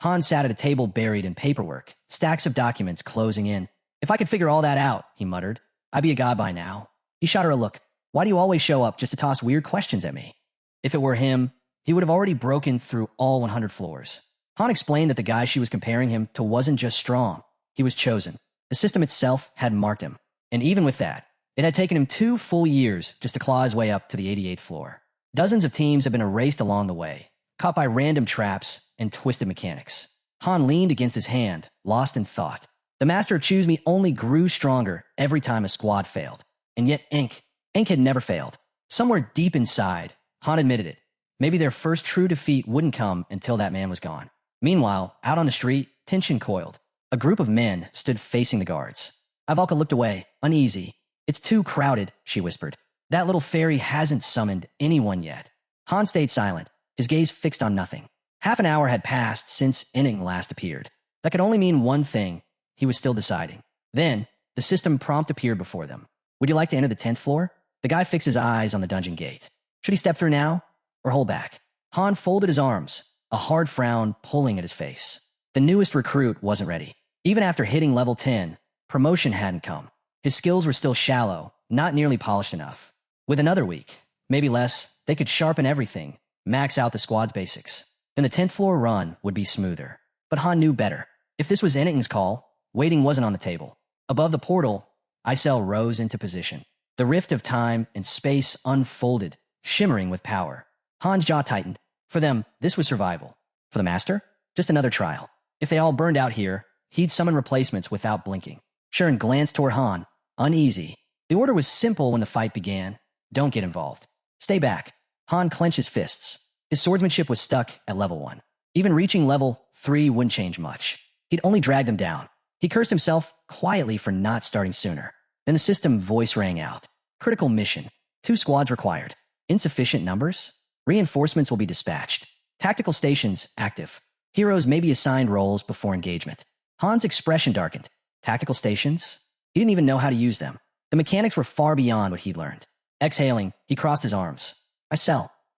Han sat at a table buried in paperwork, stacks of documents closing in. If I could figure all that out, he muttered, I'd be a god by now. He shot her a look. Why do you always show up just to toss weird questions at me? If it were him, he would have already broken through all 100 floors. Han explained that the guy she was comparing him to wasn't just strong. He was chosen. The system itself had marked him. And even with that, it had taken him 2 full years just to claw his way up to the 88th floor. Dozens of teams had been erased along the way, caught by random traps and twisted mechanics. Han leaned against his hand, lost in thought. The Master of Choose Me only grew stronger every time a squad failed. And yet Ink had never failed. Somewhere deep inside, Han admitted it. Maybe their first true defeat wouldn't come until that man was gone. Meanwhile, out on the street, tension coiled. A group of men stood facing the guards. Ivalka looked away, uneasy. It's too crowded, she whispered. That little fairy hasn't summoned anyone yet. Han stayed silent, his gaze fixed on nothing. Half an hour had passed since Inning last appeared. That could only mean one thing. He was still deciding. Then, the system prompt appeared before them. Would you like to enter the 10th floor? The guy fixed his eyes on the dungeon gate. Should he step through now or hold back? Han folded his arms, a hard frown pulling at his face. The newest recruit wasn't ready. Even after hitting level 10, promotion hadn't come. His skills were still shallow, not nearly polished enough. With another week, maybe less, they could sharpen everything, max out the squad's basics. Then the 10th floor run would be smoother. But Han knew better. If this was Ennington's call, waiting wasn't on the table. Above the portal, Isel rose into position. The rift of time and space unfolded, shimmering with power. Han's jaw tightened. For them, this was survival. For the Master, just another trial. If they all burned out here, he'd summon replacements without blinking. Sharon glanced toward Han, uneasy. The order was simple when the fight began. Don't get involved. Stay back. Han clenched his fists. His swordsmanship was stuck at level 1. Even reaching level 3 wouldn't change much. He'd only drag them down. He cursed himself quietly for not starting sooner. Then the system voice rang out. Critical mission. 2 squads required. Insufficient numbers? Reinforcements will be dispatched. Tactical stations active. Heroes may be assigned roles before engagement. Han's expression darkened. Tactical stations? He didn't even know how to use them. The mechanics were far beyond what he'd learned. Exhaling, he crossed his arms.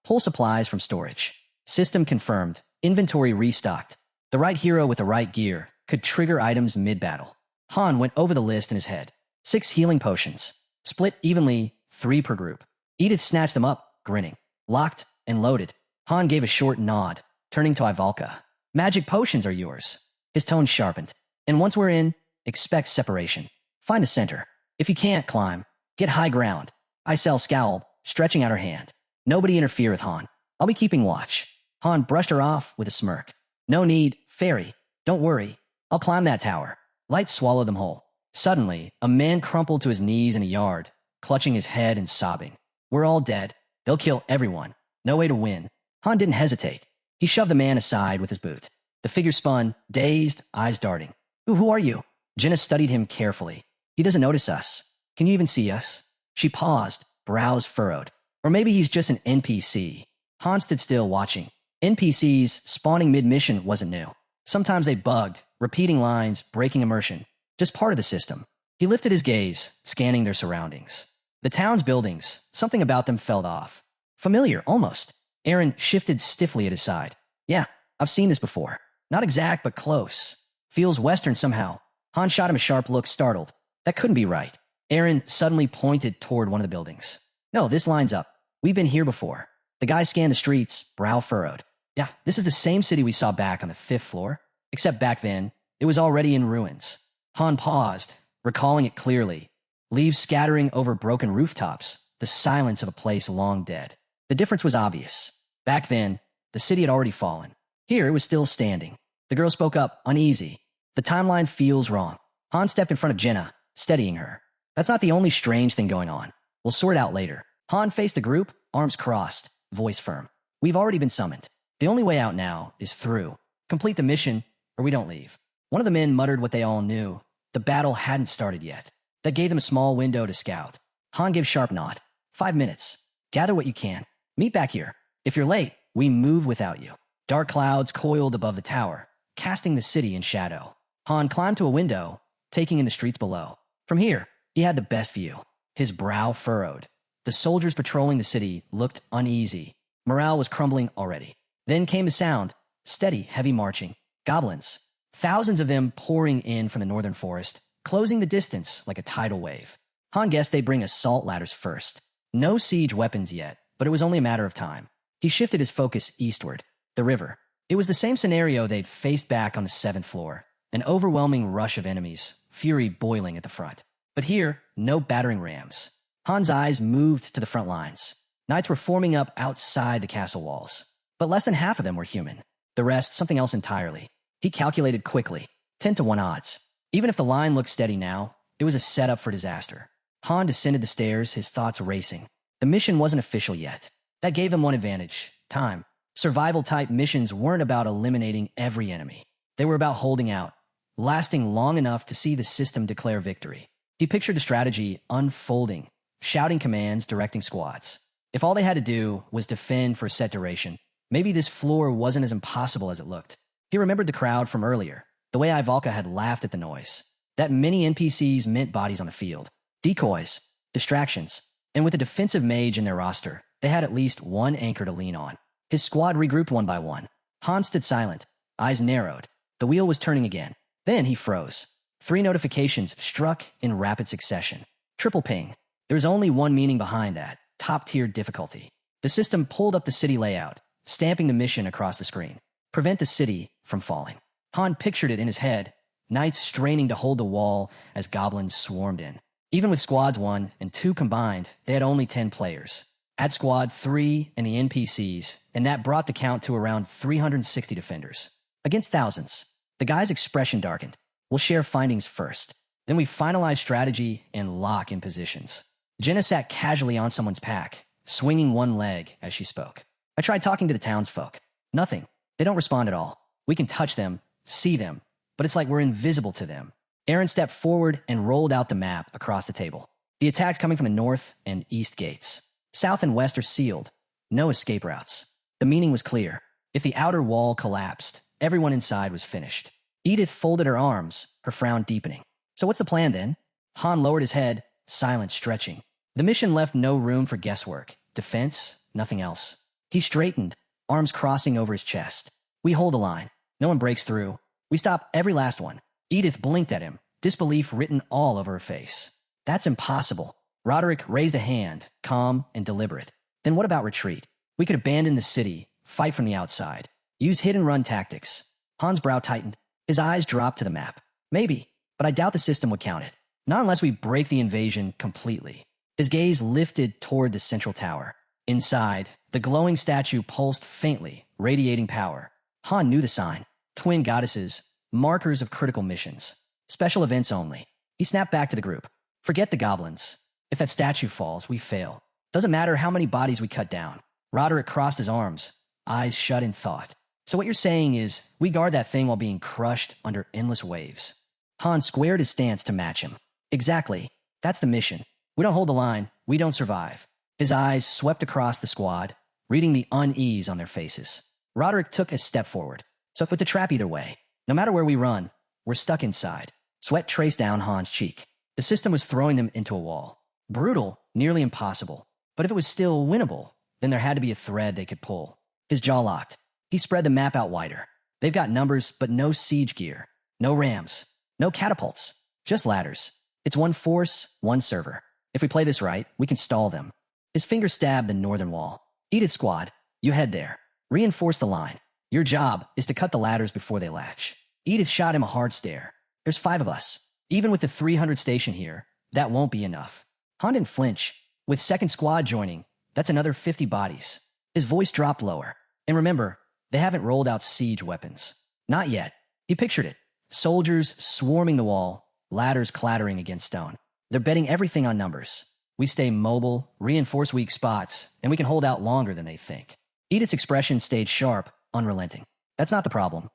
Pull supplies from storage. System confirmed. Inventory restocked. The right hero with the right gear could trigger items mid-battle. Han went over the list in his head. 6 healing potions. Split evenly, 3 per group. Edith snatched them up, grinning. Locked and loaded. Han gave a short nod, turning to Ivalka. Magic potions are yours. His tone sharpened. And once we're in, expect separation. Find the center. If you can't climb, get high ground. Isel scowled, stretching out her hand. Nobody interfere with Han. I'll be keeping watch. Han brushed her off with a smirk. No need, fairy. Don't worry. I'll climb that tower. Light swallowed them whole. Suddenly, a man crumpled to his knees in a yard, clutching his head and sobbing. We're all dead. They'll kill everyone. No way to win. Han didn't hesitate. He shoved the man aside with his boot. The figure spun, dazed, eyes darting. Who are you? Jenna studied him carefully. He doesn't notice us. Can you even see us? She paused, brows furrowed. Or maybe he's just an NPC. Han stood still, watching. NPCs spawning mid-mission wasn't new. Sometimes they bugged, repeating lines, breaking immersion. Just part of the system. He lifted his gaze, scanning their surroundings. The town's buildings, something about them felt off. Familiar, almost. Aaron shifted stiffly at his side. Yeah, I've seen this before. Not exact, but close. Feels Western somehow. Han shot him a sharp look, startled. That couldn't be right. Aaron suddenly pointed toward one of the buildings. No, this lines up. We've been here before. The guy scanned the streets, brow furrowed. Yeah, this is the same city we saw back on the 5th floor. Except back then, it was already in ruins. Han paused, recalling it clearly. Leaves scattering over broken rooftops, the silence of a place long dead. The difference was obvious. Back then, the city had already fallen. Here, it was still standing. The girl spoke up, uneasy. The timeline feels wrong. Han stepped in front of Jenna, steadying her. That's not the only strange thing going on. We'll sort it out later. Han faced the group, arms crossed, voice firm. We've already been summoned. The only way out now is through. Complete the mission, or we don't leave. One of the men muttered what they all knew. The battle hadn't started yet. That gave them a small window to scout. Han gave sharp nod. 5 minutes. Gather what you can. Meet back here. If you're late, we move without you. Dark clouds coiled above the tower, casting the city in shadow. Han climbed to a window, taking in the streets below. From here, he had the best view. His brow furrowed. The soldiers patrolling the city looked uneasy. Morale was crumbling already. Then came the sound. Steady, heavy marching. Goblins. Thousands of them pouring in from the northern forest, closing the distance like a tidal wave. Han guessed they'd bring assault ladders first. No siege weapons yet, but it was only a matter of time. He shifted his focus eastward. The river. It was the same scenario they'd faced back on the 7th floor. An overwhelming rush of enemies, fury boiling at the front. But here, no battering rams. Han's eyes moved to the front lines. Knights were forming up outside the castle walls. But less than half of them were human. The rest, something else entirely. He calculated quickly. 10-1 odds. Even if the line looked steady now, it was a setup for disaster. Han descended the stairs, his thoughts racing. The mission wasn't official yet. That gave them one advantage. Time. Survival-type missions weren't about eliminating every enemy. They were about holding out, lasting long enough to see the system declare victory. He pictured the strategy unfolding, shouting commands, directing squads. If all they had to do was defend for a set duration, maybe this floor wasn't as impossible as it looked. He remembered the crowd from earlier, the way Ivalka had laughed at the noise. That many NPCs meant bodies on the field. Decoys, distractions, and with a defensive mage in their roster, they had at least one anchor to lean on. His squad regrouped one by one. Han stood silent, eyes narrowed. The wheel was turning again. Then he froze. 3 notifications struck in rapid succession. Triple ping. There was only one meaning behind that: top-tier difficulty. The system pulled up the city layout, stamping the mission across the screen. Prevent the city from falling. Han pictured it in his head, knights straining to hold the wall as goblins swarmed in. Even with squads 1 and 2 combined, they had only 10 players. Add squad 3 and the NPCs, and that brought the count to around 360 defenders. Against thousands. The guy's expression darkened. We'll share findings first. Then we finalize strategy and lock in positions. Jenna sat casually on someone's pack, swinging one leg as she spoke. I tried talking to the townsfolk. Nothing. They don't respond at all. We can touch them, see them, but it's like we're invisible to them. Aaron stepped forward and rolled out the map across the table. The attacks coming from the north and east gates. South and west are sealed. No escape routes. The meaning was clear. If the outer wall collapsed, everyone inside was finished. Edith folded her arms, her frown deepening. So what's the plan then? Han lowered his head, silent, stretching. The mission left no room for guesswork. Defense, nothing else. He straightened, arms crossing over his chest. We hold the line. No one breaks through. We stop every last one. Edith blinked at him, disbelief written all over her face. That's impossible. Roderick raised a hand, calm and deliberate. Then what about retreat? We could abandon the city, fight from the outside, use hit-and-run tactics. Han's brow tightened. His eyes dropped to the map. Maybe, but I doubt the system would count it. Not unless we break the invasion completely. His gaze lifted toward the central tower. Inside, the glowing statue pulsed faintly, radiating power. Han knew the sign. Twin goddesses, markers of critical missions. Special events only. He snapped back to the group. Forget the goblins. If that statue falls, we fail. Doesn't matter how many bodies we cut down. Roderick crossed his arms, eyes shut in thought. So what you're saying is, we guard that thing while being crushed under endless waves. Han squared his stance to match him. Exactly. That's the mission. We don't hold the line. We don't survive. His eyes swept across the squad, reading the unease on their faces. Roderick took a step forward. So it's a trap either way. No matter where we run, we're stuck inside. Sweat traced down Han's cheek. The system was throwing them into a wall. Brutal, nearly impossible. But if it was still winnable, then there had to be a thread they could pull. His jaw locked. He spread the map out wider. They've got numbers, but no siege gear. No rams. No catapults. Just ladders. It's one force, one server. If we play this right, we can stall them. His finger stabbed the northern wall. Edith squad, you head there. Reinforce the line. Your job is to cut the ladders before they latch. Edith shot him a hard stare. There's 5 of us. Even with the 300 station here, that won't be enough. Han didn't flinch. With second squad joining, that's another 50 bodies. His voice dropped lower. And remember, they haven't rolled out siege weapons. Not yet. He pictured it. Soldiers swarming the wall, ladders clattering against stone. They're betting everything on numbers. We stay mobile, reinforce weak spots, and we can hold out longer than they think. Edith's expression stayed sharp, unrelenting. That's not the problem.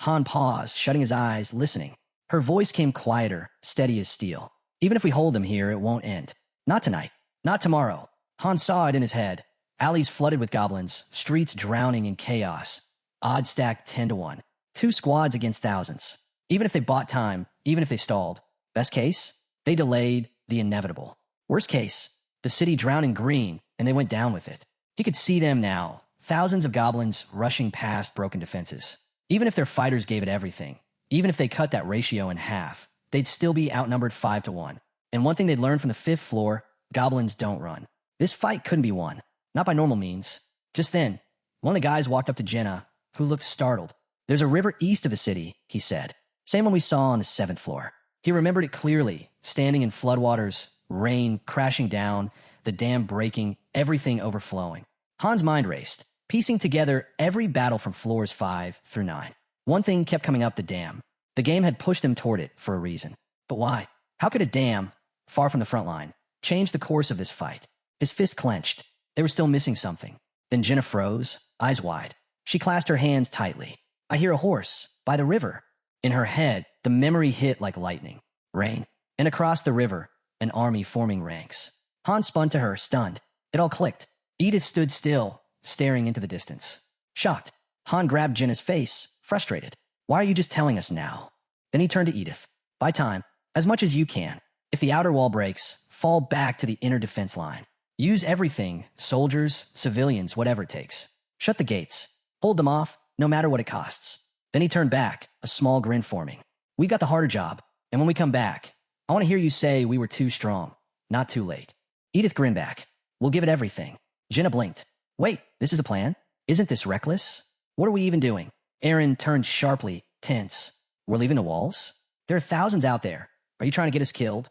Han paused, shutting his eyes, listening. Her voice came quieter, steady as steel. Even if we hold them here, it won't end. Not tonight. Not tomorrow. Han saw it in his head. Alleys flooded with goblins, streets drowning in chaos. Odds stacked 10 to 1. 2 squads against thousands. Even if they bought time, even if they stalled. Best case, they delayed the inevitable. Worst case, the city drowned in green, and they went down with it. He could see them now, thousands of goblins rushing past broken defenses. Even if their fighters gave it everything, even if they cut that ratio in half, they'd still be outnumbered 5 to 1. And one thing they'd learned from the 5th floor, goblins don't run. This fight couldn't be won. Not by normal means. Just then, one of the guys walked up to Jenna, who looked startled. There's a river east of the city, he said. Same one we saw on the 7th floor. He remembered it clearly, standing in floodwaters, rain crashing down, the dam breaking, everything overflowing. Han's mind raced, piecing together every battle from floors 5 through 9. One thing kept coming up: the dam. The game had pushed them toward it for a reason. But why? How could a dam, far from the front line, change the course of this fight? His fist clenched. They were still missing something. Then Jenna froze, eyes wide. She clasped her hands tightly. I hear a horse, by the river. In her head, the memory hit like lightning. Rain. and across the river, an army forming ranks. Han spun to her, stunned. It all clicked. Edith stood still, staring into the distance. Shocked, Han grabbed Jenna's face, frustrated. Why are you just telling us now? Then he turned to Edith. Buy time, as much as you can. If the outer wall breaks, fall back to the inner defense line. Use everything, soldiers, civilians, whatever it takes. Shut the gates. Hold them off, no matter what it costs. Then he turned back, a small grin forming. We got the harder job, and when we come back, I want to hear you say we were too strong, not too late. Edith grinned back. We'll give it everything. Jenna blinked. Wait, this is a plan? Isn't this reckless? What are we even doing? Aaron turned sharply, tense. We're leaving the walls? There are thousands out there. Are you trying to get us killed?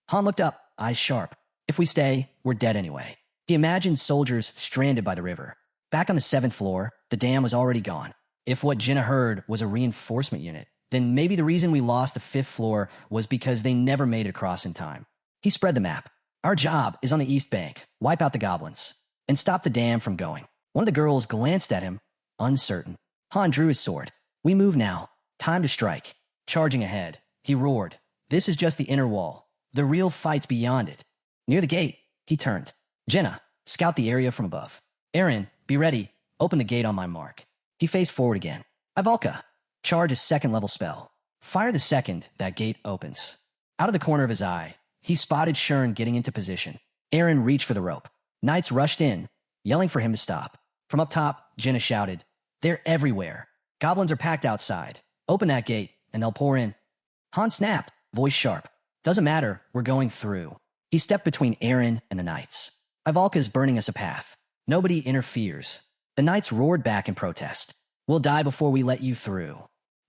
Han looked up, eyes sharp. If we stay, we're dead anyway. He imagined soldiers stranded by the river. Back on the 7th floor, the dam was already gone. If what Jenna heard was a reinforcement unit, then maybe the reason we lost the 5th floor was because they never made it across in time. He spread the map. Our job is on the east bank. Wipe out the goblins. And stop the dam from going. One of the girls glanced at him, uncertain. Han drew his sword. We move now. Time to strike. Charging ahead, he roared. This is just the inner wall. The real fight's beyond it. Near the gate, he turned. Jenna, scout the area from above. Aaron, be ready. Open the gate on my mark. He faced forward again. Ivalka, charge a 2nd level spell. Fire the second that gate opens. Out of the corner of his eye, he spotted Shern getting into position. Aaron reached for the rope. Knights rushed in, yelling for him to stop. From up top, Jenna shouted, They're everywhere. Goblins are packed outside. Open that gate, and they'll pour in. Han snapped, voice sharp. Doesn't matter, we're going through. He stepped between Aaron and the knights. Ivalka's burning us a path. Nobody interferes. The knights roared back in protest. We'll die before we let you through.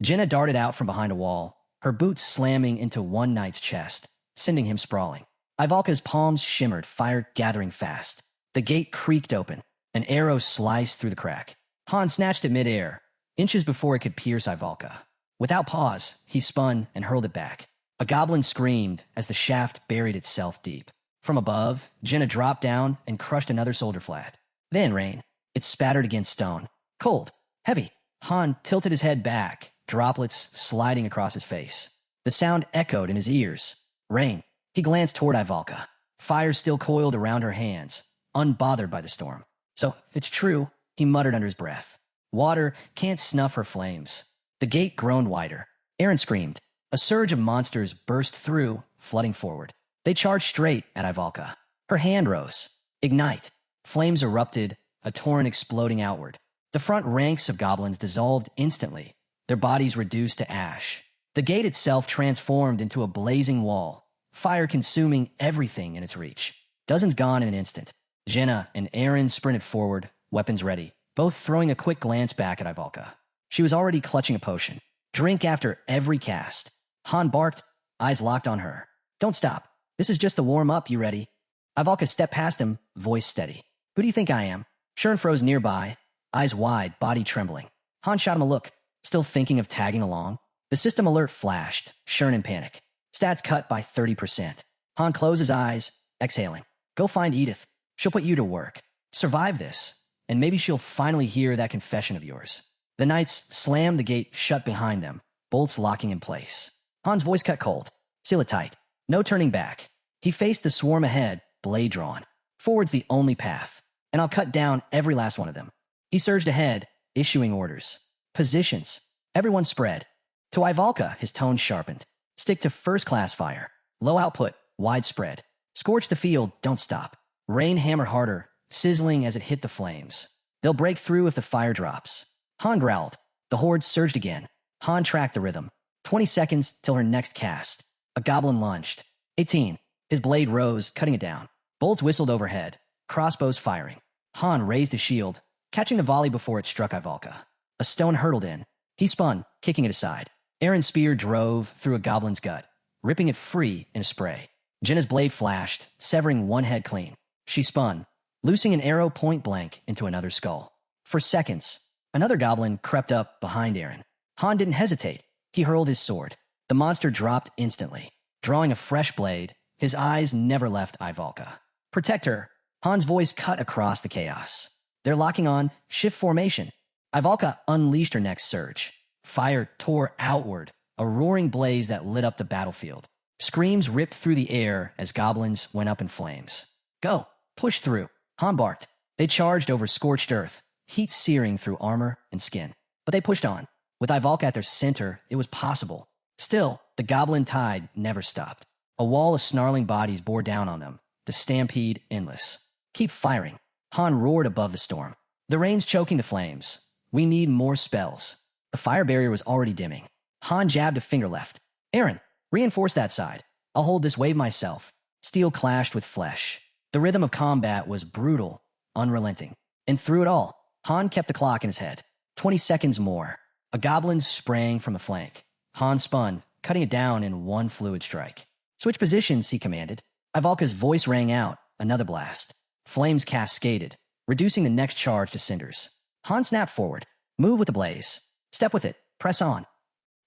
Jenna darted out from behind a wall, her boots slamming into one knight's chest, sending him sprawling. Ivalka's palms shimmered, fire gathering fast. The gate creaked open. An arrow sliced through the crack. Han snatched it midair, inches before it could pierce Ivalka. Without pause, he spun and hurled it back. A goblin screamed as the shaft buried itself deep. From above, Jenna dropped down and crushed another soldier flat. Then rain. It spattered against stone. Cold. Heavy. Han tilted his head back, droplets sliding across his face. The sound echoed in his ears. Rain. He glanced toward Ivalka. Fire still coiled around her hands, unbothered by the storm. So, it's true, he muttered under his breath. Water can't snuff her flames. The gate groaned wider. Aaron screamed. A surge of monsters burst through, flooding forward. They charged straight at Ivalka. Her hand rose. Ignite. Flames erupted, a torrent exploding outward. The front ranks of goblins dissolved instantly, their bodies reduced to ash. The gate itself transformed into a blazing wall, fire consuming everything in its reach. Dozens gone in an instant. Jenna and Aaron sprinted forward, weapons ready, both throwing a quick glance back at Ivalka. She was already clutching a potion. Drink after every cast. Han barked, eyes locked on her. Don't stop. This is just the warm-up, you ready? Ivalka stepped past him, voice steady. Who do you think I am? Shern froze nearby, eyes wide, body trembling. Han shot him a look, still thinking of tagging along. The system alert flashed, Shern in panic. Stats cut by 30%. Han closed his eyes, exhaling. Go find Edith. She'll put you to work. Survive this, and maybe she'll finally hear that confession of yours. The knights slammed the gate shut behind them, bolts locking in place. Han's voice cut cold. Seal it tight. No turning back. He faced the swarm ahead, blade drawn. Forward's the only path, and I'll cut down every last one of them. He surged ahead, issuing orders. Positions. Everyone spread. To Ivalka, his tone sharpened. Stick to first-class fire. Low output, widespread. Scorch the field, don't stop. Rain hammer harder, sizzling as it hit the flames. They'll break through if the fire drops. Han growled. The horde surged again. Han tracked the rhythm. 20 seconds till her next cast. A goblin lunged. 18. His blade rose, cutting it down. Bolts whistled overhead. Crossbows firing. Han raised his shield, catching the volley before it struck Ivalka. A stone hurtled in. He spun, kicking it aside. Aaron's spear drove through a goblin's gut, ripping it free in a spray. Jenna's blade flashed, severing one head clean. She spun, loosing an arrow point blank into another skull. For seconds, another goblin crept up behind Aaron. Han didn't hesitate. He hurled his sword. The monster dropped instantly. Drawing a fresh blade, his eyes never left Ivalka. Protect her. Han's voice cut across the chaos. They're locking on shift formation. Ivalka unleashed her next surge. Fire tore outward, a roaring blaze that lit up the battlefield. Screams ripped through the air as goblins went up in flames. Go! Push through! Han barked. They charged over scorched earth, heat searing through armor and skin. But they pushed on. With Ivalka at their center, it was possible. Still, the goblin tide never stopped. A wall of snarling bodies bore down on them, the stampede endless. Keep firing. Han roared above the storm. The rain's choking the flames. We need more spells. The fire barrier was already dimming. Han jabbed a finger left. Aaron, reinforce that side. I'll hold this wave myself. Steel clashed with flesh. The rhythm of combat was brutal, unrelenting. And through it all, Han kept the clock in his head. 20 seconds more. A goblin sprang from a flank. Han spun, cutting it down in one fluid strike. Switch positions, he commanded. Ivalka's voice rang out, another blast. Flames cascaded, reducing the next charge to cinders. Han snapped forward. Move with the blaze. Step with it. Press on.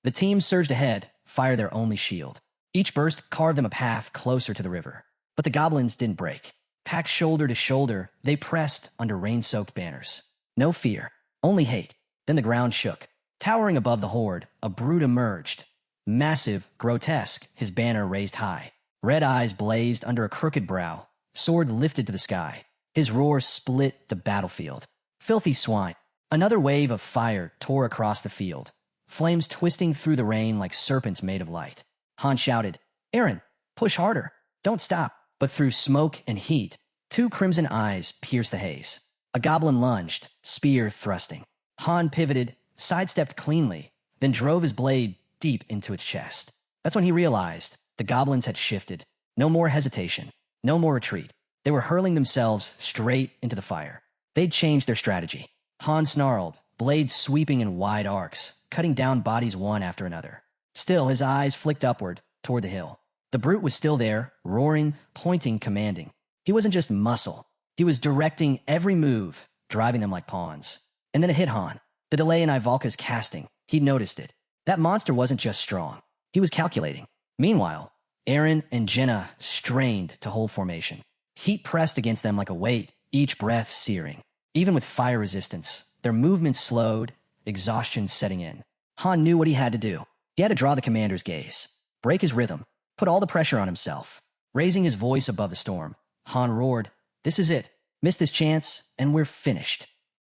The team surged ahead, fire their only shield. Each burst carved them a path closer to the river. But the goblins didn't break. Packed shoulder to shoulder, they pressed under rain-soaked banners. No fear, only hate. Then the ground shook. Towering above the horde, a brute emerged. Massive, grotesque, his banner raised high. Red eyes blazed under a crooked brow, sword lifted to the sky. His roar split the battlefield. Filthy swine. Another wave of fire tore across the field, flames twisting through the rain like serpents made of light. Han shouted, Aaron, push harder. Don't stop. But through smoke and heat, two crimson eyes pierced the haze. A goblin lunged, spear thrusting. Han pivoted, sidestepped cleanly, then drove his blade deep into its chest. That's when he realized the goblins had shifted. No more hesitation, no more retreat. They were hurling themselves straight into the fire. They'd changed their strategy. Han snarled, blades sweeping in wide arcs, cutting down bodies one after another. Still, his eyes flicked upward, toward the hill. The brute was still there, roaring, pointing, commanding. He wasn't just muscle. He was directing every move, driving them like pawns. And then it hit Han. The delay in Ivalka's casting. He'd noticed it. That monster wasn't just strong. He was calculating. Meanwhile, Aaron and Jenna strained to hold formation. Heat pressed against them like a weight, each breath searing. Even with fire resistance, their movements slowed, exhaustion setting in. Han knew what he had to do. He had to draw the commander's gaze, break his rhythm, put all the pressure on himself. Raising his voice above the storm, Han roared, This is it. Miss this chance, and we're finished.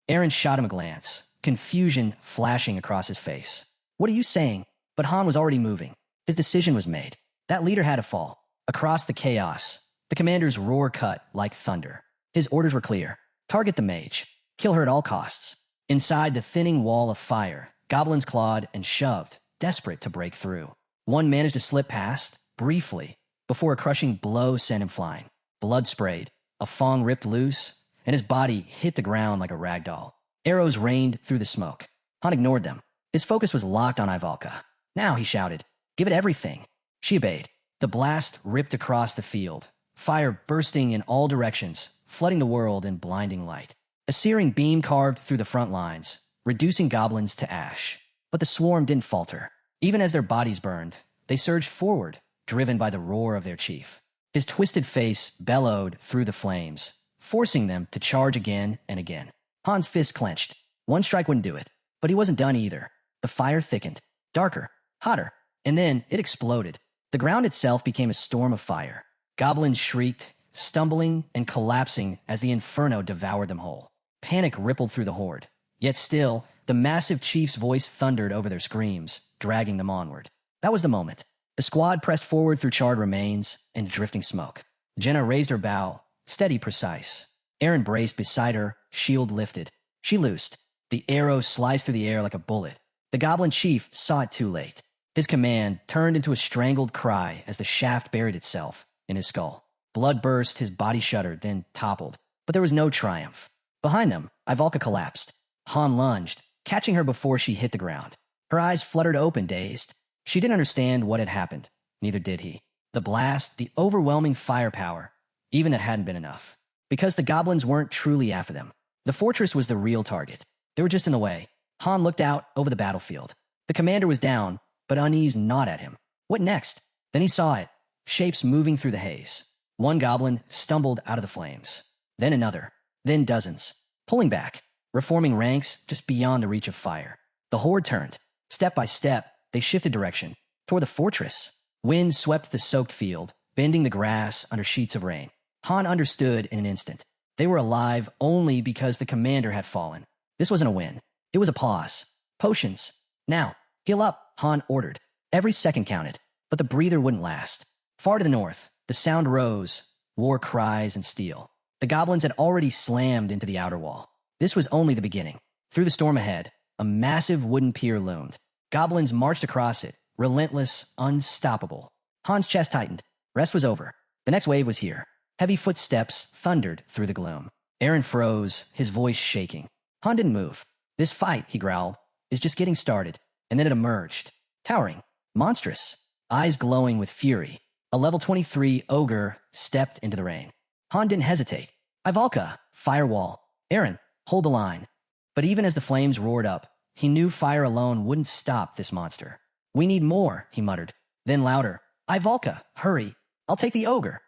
Aaron shot him a glance, confusion flashing across his face. What are you saying? But Han was already moving. His decision was made. That leader had to fall. Across the chaos, the commander's roar cut like thunder. His orders were clear. Target the mage. Kill her at all costs. Inside the thinning wall of fire, goblins clawed and shoved, desperate to break through. One managed to slip past, briefly, before a crushing blow sent him flying. Blood sprayed, a fong ripped loose, and his body hit the ground like a rag doll. Arrows rained through the smoke. Han ignored them. His focus was locked on Ivalka. Now, he shouted, Give it everything. She obeyed. The blast ripped across the field, fire bursting in all directions, flooding the world in blinding light. A searing beam carved through the front lines, reducing goblins to ash. But the swarm didn't falter. Even as their bodies burned, they surged forward, driven by the roar of their chief. His twisted face bellowed through the flames, forcing them to charge again and again. Han's fist clenched. One strike wouldn't do it, but he wasn't done either. The fire thickened, darker, hotter, and then it exploded. The ground itself became a storm of fire. Goblins shrieked, stumbling and collapsing as the inferno devoured them whole. Panic rippled through the horde. Yet still, the massive chief's voice thundered over their screams, dragging them onward. That was the moment. The squad pressed forward through charred remains and drifting smoke. Jenna raised her bow, steady, precise. Aaron braced beside her, shield lifted. She loosed. The arrow sliced through the air like a bullet. The goblin chief saw it too late. His command turned into a strangled cry as the shaft buried itself in his skull. Blood burst, his body shuddered, then toppled. But there was no triumph. Behind them, Ivalka collapsed. Han lunged, catching her before she hit the ground. Her eyes fluttered open, dazed. She didn't understand what had happened. Neither did he. The blast, the overwhelming firepower, even that hadn't been enough. Because the goblins weren't truly after them. The fortress was the real target. They were just in the way. Han looked out over the battlefield. The commander was down, but unease gnawed at him. What next? Then he saw it. Shapes moving through the haze. One goblin stumbled out of the flames. Then another. Then dozens. Pulling back. Reforming ranks just beyond the reach of fire. The horde turned. Step by step, they shifted direction. Toward the fortress. Wind swept the soaked field, bending the grass under sheets of rain. Han understood in an instant. They were alive only because the commander had fallen. This wasn't a win. It was a pause. Potions. Now, heal up, Han ordered. Every second counted, but the breather wouldn't last. Far to the north, the sound rose, war cries and steel. The goblins had already slammed into the outer wall. This was only the beginning. Through the storm ahead, a massive wooden pier loomed. Goblins marched across it, relentless, unstoppable. Han's chest tightened. Rest was over. The next wave was here. Heavy footsteps thundered through the gloom. Aaron froze, his voice shaking. Han didn't move. This fight, he growled, is just getting started. And then it emerged. Towering. Monstrous. Eyes glowing with fury. A level 23 ogre stepped into the rain. Han didn't hesitate. Ivalka, firewall. Aaron, hold the line. But even as the flames roared up, he knew fire alone wouldn't stop this monster. We need more, he muttered. Then louder. Ivalka, hurry. I'll take the ogre.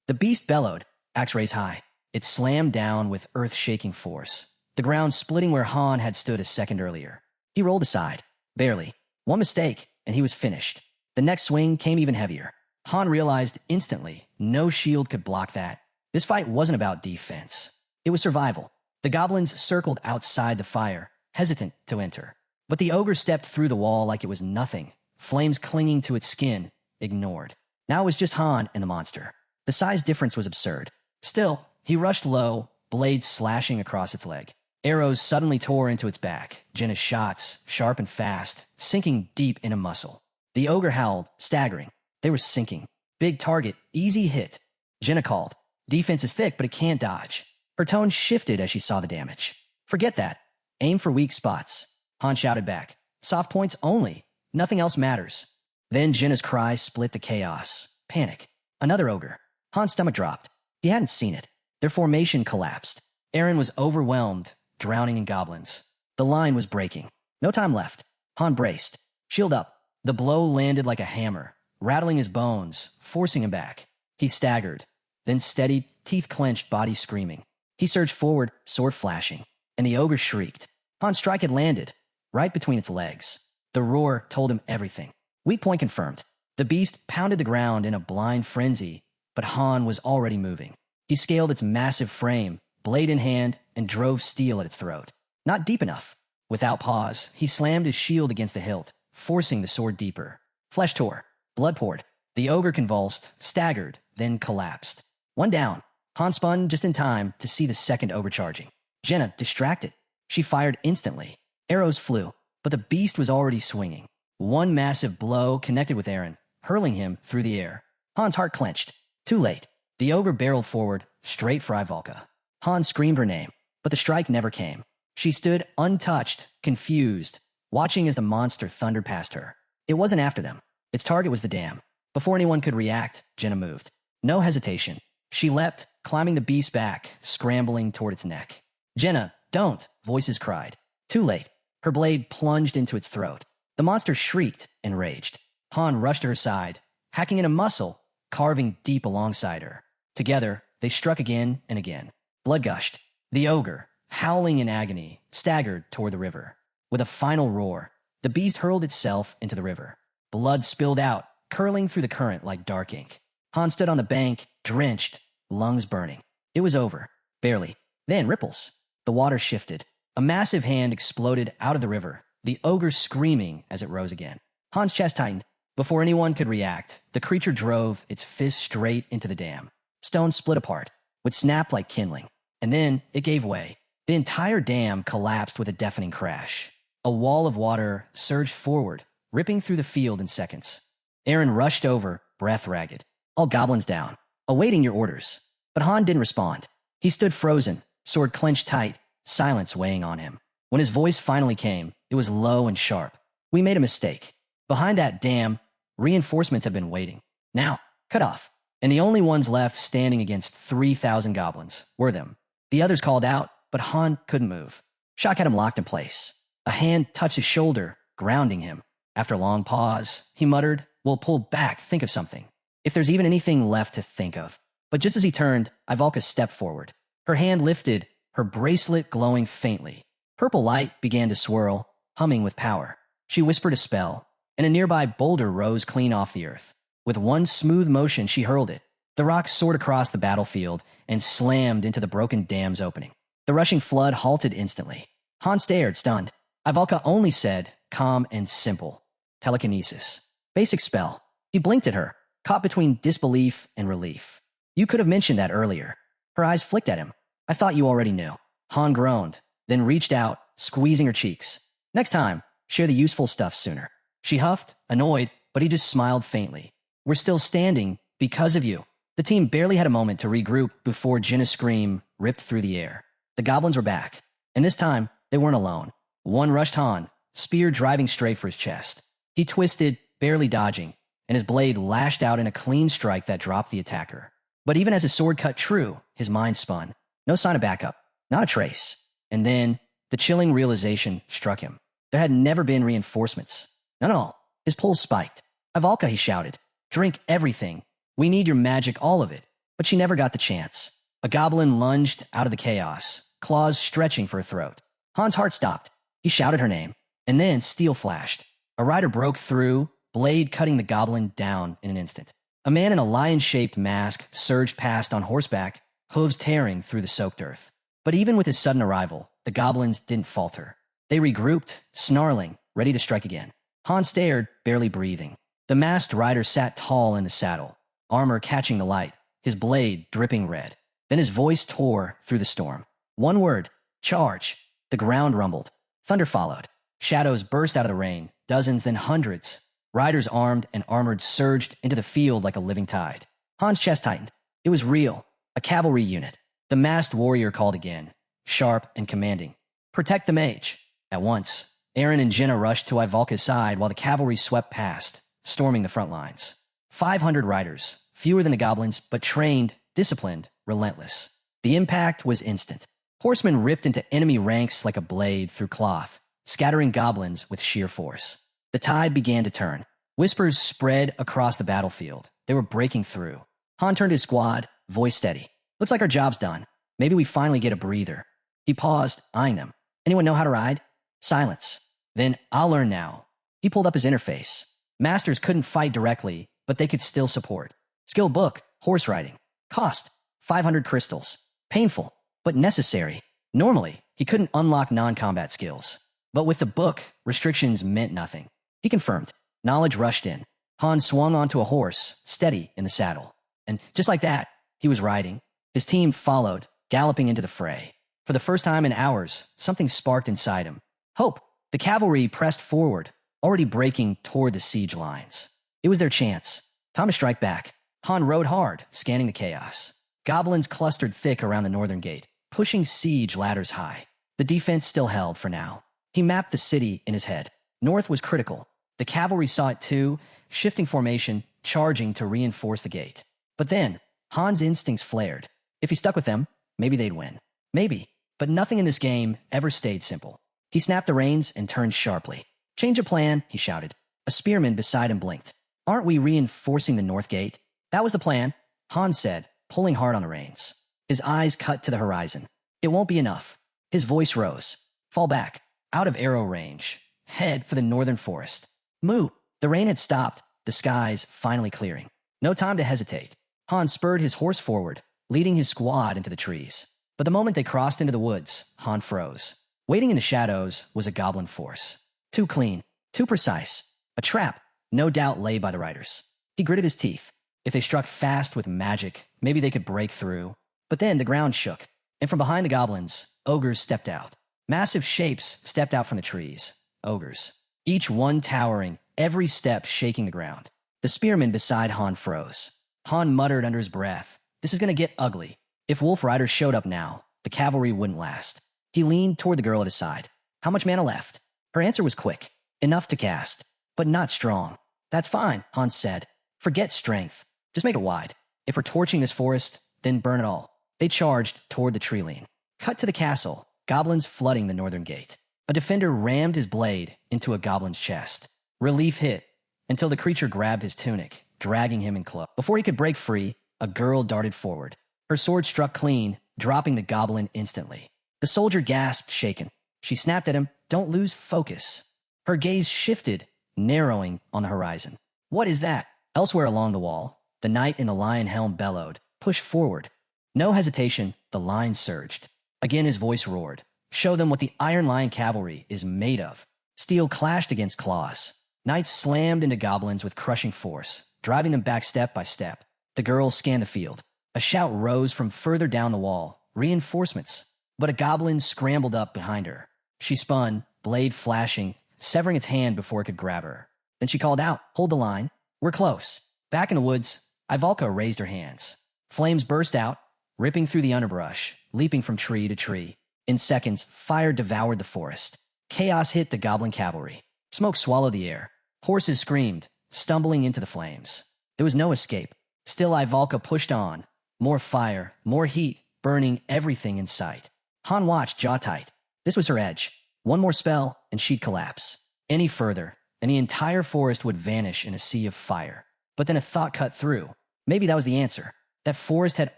The beast bellowed, axe raised high. It slammed down with earth-shaking force, the ground splitting where Han had stood a second earlier. He rolled aside. Barely. One mistake, and he was finished. The next swing came even heavier. Han realized instantly no shield could block that. This fight wasn't about defense. It was survival. The goblins circled outside the fire, hesitant to enter. But the ogre stepped through the wall like it was nothing, flames clinging to its skin, ignored. Now it was just Han and the monster. The size difference was absurd. Still, he rushed low, blades slashing across its leg. Arrows suddenly tore into its back, Jenna's shots, sharp and fast, sinking deep into muscle. The ogre howled, staggering. They were sinking. Big target, easy hit. Jenna called. Defense is thick, but it can't dodge. Her tone shifted as she saw the damage. Forget that. Aim for weak spots. Han shouted back. Soft points only. Nothing else matters. Then Jenna's cry split the chaos. Panic. Another ogre. Han's stomach dropped. He hadn't seen it. Their formation collapsed. Aaron was overwhelmed, drowning in goblins. The line was breaking. No time left. Han braced. Shield up. The blow landed like a hammer, rattling his bones, forcing him back. He staggered, then steadied, teeth clenched, body screaming. He surged forward, sword flashing, and the ogre shrieked. Han's strike had landed, right between its legs. The roar told him everything. Weak point confirmed. The beast pounded the ground in a blind frenzy, but Han was already moving. He scaled its massive frame, blade in hand, and drove steel at its throat. Not deep enough. Without pause, he slammed his shield against the hilt, forcing the sword deeper. Flesh tore. Blood poured. The ogre convulsed, staggered, then collapsed. One down. Han spun just in time to see the second ogre charging. Jenna, distracted. She fired instantly. Arrows flew, but the beast was already swinging. One massive blow connected with Aaron, hurling him through the air. Han's heart clenched. Too late. The ogre barreled forward, straight for Ivalka. Han screamed her name, but the strike never came. She stood untouched, confused, watching as the monster thundered past her. It wasn't after them. Its target was the dam. Before anyone could react, Jenna moved. No hesitation. She leapt, climbing the beast's back, scrambling toward its neck. Jenna, don't, voices cried. Too late. Her blade plunged into its throat. The monster shrieked and raged. Han rushed to her side, hacking into muscle, carving deep alongside her. Together, they struck again and again. Blood gushed. The ogre, howling in agony, staggered toward the river. With a final roar, the beast hurled itself into the river. Blood spilled out, curling through the current like dark ink. Han stood on the bank, drenched, lungs burning. It was over. Barely. Then ripples. The water shifted. A massive hand exploded out of the river, the ogre screaming as it rose again. Han's chest tightened. Before anyone could react, the creature drove its fist straight into the dam. Stones split apart, would snap like kindling. And then it gave way. The entire dam collapsed with a deafening crash. A wall of water surged forward, ripping through the field in seconds. Aaron rushed over, breath ragged. All goblins down, awaiting your orders. But Han didn't respond. He stood frozen, sword clenched tight, silence weighing on him. When his voice finally came, it was low and sharp. We made a mistake. Behind that dam, reinforcements have been waiting. Now, cut off. And the only ones left standing against 3,000 goblins were them. The others called out, but Han couldn't move. Shock had him locked in place. A hand touched his shoulder, grounding him. After a long pause, he muttered, "We'll pull back, think of something. If there's even anything left to think of." But just as he turned, Ivalka stepped forward. Her hand lifted, her bracelet glowing faintly. Purple light began to swirl, humming with power. She whispered a spell, and a nearby boulder rose clean off the earth. With one smooth motion, she hurled it. The rock soared across the battlefield and slammed into the broken dam's opening. The rushing flood halted instantly. Han stared, stunned. Ivalka only said, calm and simple, telekinesis. Basic spell. He blinked at her, caught between disbelief and relief. You could have mentioned that earlier. Her eyes flicked at him. I thought you already knew. Han groaned, then reached out, squeezing her cheeks. Next time, share the useful stuff sooner. She huffed, annoyed, but he just smiled faintly. We're still standing because of you. The team barely had a moment to regroup before Jinna's scream ripped through the air. The goblins were back, and this time, they weren't alone. One rushed Han, spear driving straight for his chest. He twisted, barely dodging, and his blade lashed out in a clean strike that dropped the attacker. But even as his sword cut true, his mind spun. No sign of backup, not a trace. And then, the chilling realization struck him. There had never been reinforcements. None at all. His pulse spiked. Ivalka, he shouted. Drink everything. We need your magic, all of it. But she never got the chance. A goblin lunged out of the chaos, claws stretching for her throat. Han's heart stopped. He shouted her name. And then steel flashed. A rider broke through, blade cutting the goblin down in an instant. A man in a lion-shaped mask surged past on horseback, hooves tearing through the soaked earth. But even with his sudden arrival, the goblins didn't falter. They regrouped, snarling, ready to strike again. Han stared, barely breathing. The masked rider sat tall in the saddle, armor catching the light, his blade dripping red. Then his voice tore through the storm. One word, charge. The ground rumbled. Thunder followed. Shadows burst out of the rain, dozens, then hundreds. Riders armed and armored surged into the field like a living tide. Han's chest tightened. It was real. A cavalry unit. The masked warrior called again, sharp and commanding. Protect the mage. At once, Aaron and Jinna rushed to Ivalka's side while the cavalry swept past, storming the front lines. 500 riders, fewer than the goblins, but trained, disciplined, relentless. The impact was instant. Horsemen ripped into enemy ranks like a blade through cloth, scattering goblins with sheer force. The tide began to turn. Whispers spread across the battlefield. They were breaking through. Han turned his squad, voice steady. Looks like our job's done. Maybe we finally get a breather. He paused, eyeing them. Anyone know how to ride? Silence. Then, I'll learn now. He pulled up his interface. Masters couldn't fight directly, but they could still support. Skill book, horse riding. Cost, 500 crystals. Painful, but necessary. Normally, he couldn't unlock non-combat skills. But with the book, restrictions meant nothing. He confirmed. Knowledge rushed in. Han swung onto a horse, steady in the saddle. And just like that, he was riding. His team followed, galloping into the fray. For the first time in hours, something sparked inside him. Hope. The cavalry pressed forward, already breaking toward the siege lines. It was their chance. Time to strike back. Han rode hard, scanning the chaos. Goblins clustered thick around the northern gate, pushing siege ladders high. The defense still held for now. He mapped the city in his head. North was critical. The cavalry saw it too, shifting formation, charging to reinforce the gate. But then, Han's instincts flared. If he stuck with them, maybe they'd win. Maybe. But nothing in this game ever stayed simple. He snapped the reins and turned sharply. Change of plan, he shouted. A spearman beside him blinked. Aren't we reinforcing the north gate? That was the plan, Han said, pulling hard on the reins. His eyes cut to the horizon. It won't be enough. His voice rose. Fall back. Out of arrow range. Head for the northern forest. Moo. The rain had stopped, the skies finally clearing. No time to hesitate. Han spurred his horse forward, leading his squad into the trees. But the moment they crossed into the woods, Han froze. Waiting in the shadows was a goblin force. Too clean, too precise. A trap, no doubt, lay by the riders. He gritted his teeth. If they struck fast with magic, maybe they could break through. But then the ground shook, and from behind the goblins, ogres stepped out. Massive shapes stepped out from the trees. Ogres. Each one towering, every step shaking the ground. The spearman beside Han froze. Han muttered under his breath, "This is gonna get ugly." If wolf riders showed up now, the cavalry wouldn't last. He leaned toward the girl at his side. How much mana left? Her answer was quick. Enough to cast, but not strong. That's fine, Han said. Forget strength. Just make it wide. If we're torching this forest, then burn it all. They charged toward the tree lean. Cut to the castle, goblins flooding the northern gate. A defender rammed his blade into a goblin's chest. Relief hit, until the creature grabbed his tunic, dragging him in close. Before he could break free, a girl darted forward. Her sword struck clean, dropping the goblin instantly. The soldier gasped, shaken. She snapped at him, "Don't lose focus." Her gaze shifted, narrowing on the horizon. "What is that?" Elsewhere along the wall, the knight in the lion helm bellowed, "Push forward." No hesitation, the line surged. Again his voice roared, "Show them what the Iron Lion cavalry is made of." Steel clashed against claws. Knights slammed into goblins with crushing force, driving them back step by step. The girls scanned the field. A shout rose from further down the wall, "Reinforcements!" But a goblin scrambled up behind her. She spun, blade flashing, severing its hand before it could grab her. Then she called out, "Hold the line. We're close." Back in the woods, Ivalka raised her hands. Flames burst out, ripping through the underbrush, leaping from tree to tree. In seconds, fire devoured the forest. Chaos hit the goblin cavalry. Smoke swallowed the air. Horses screamed, stumbling into the flames. There was no escape. Still Ivalka pushed on. More fire, more heat, burning everything in sight. Han watched, jaw tight. This was her edge. One more spell, and she'd collapse. Any further, and the entire forest would vanish in a sea of fire. But then a thought cut through. Maybe that was the answer. That forest had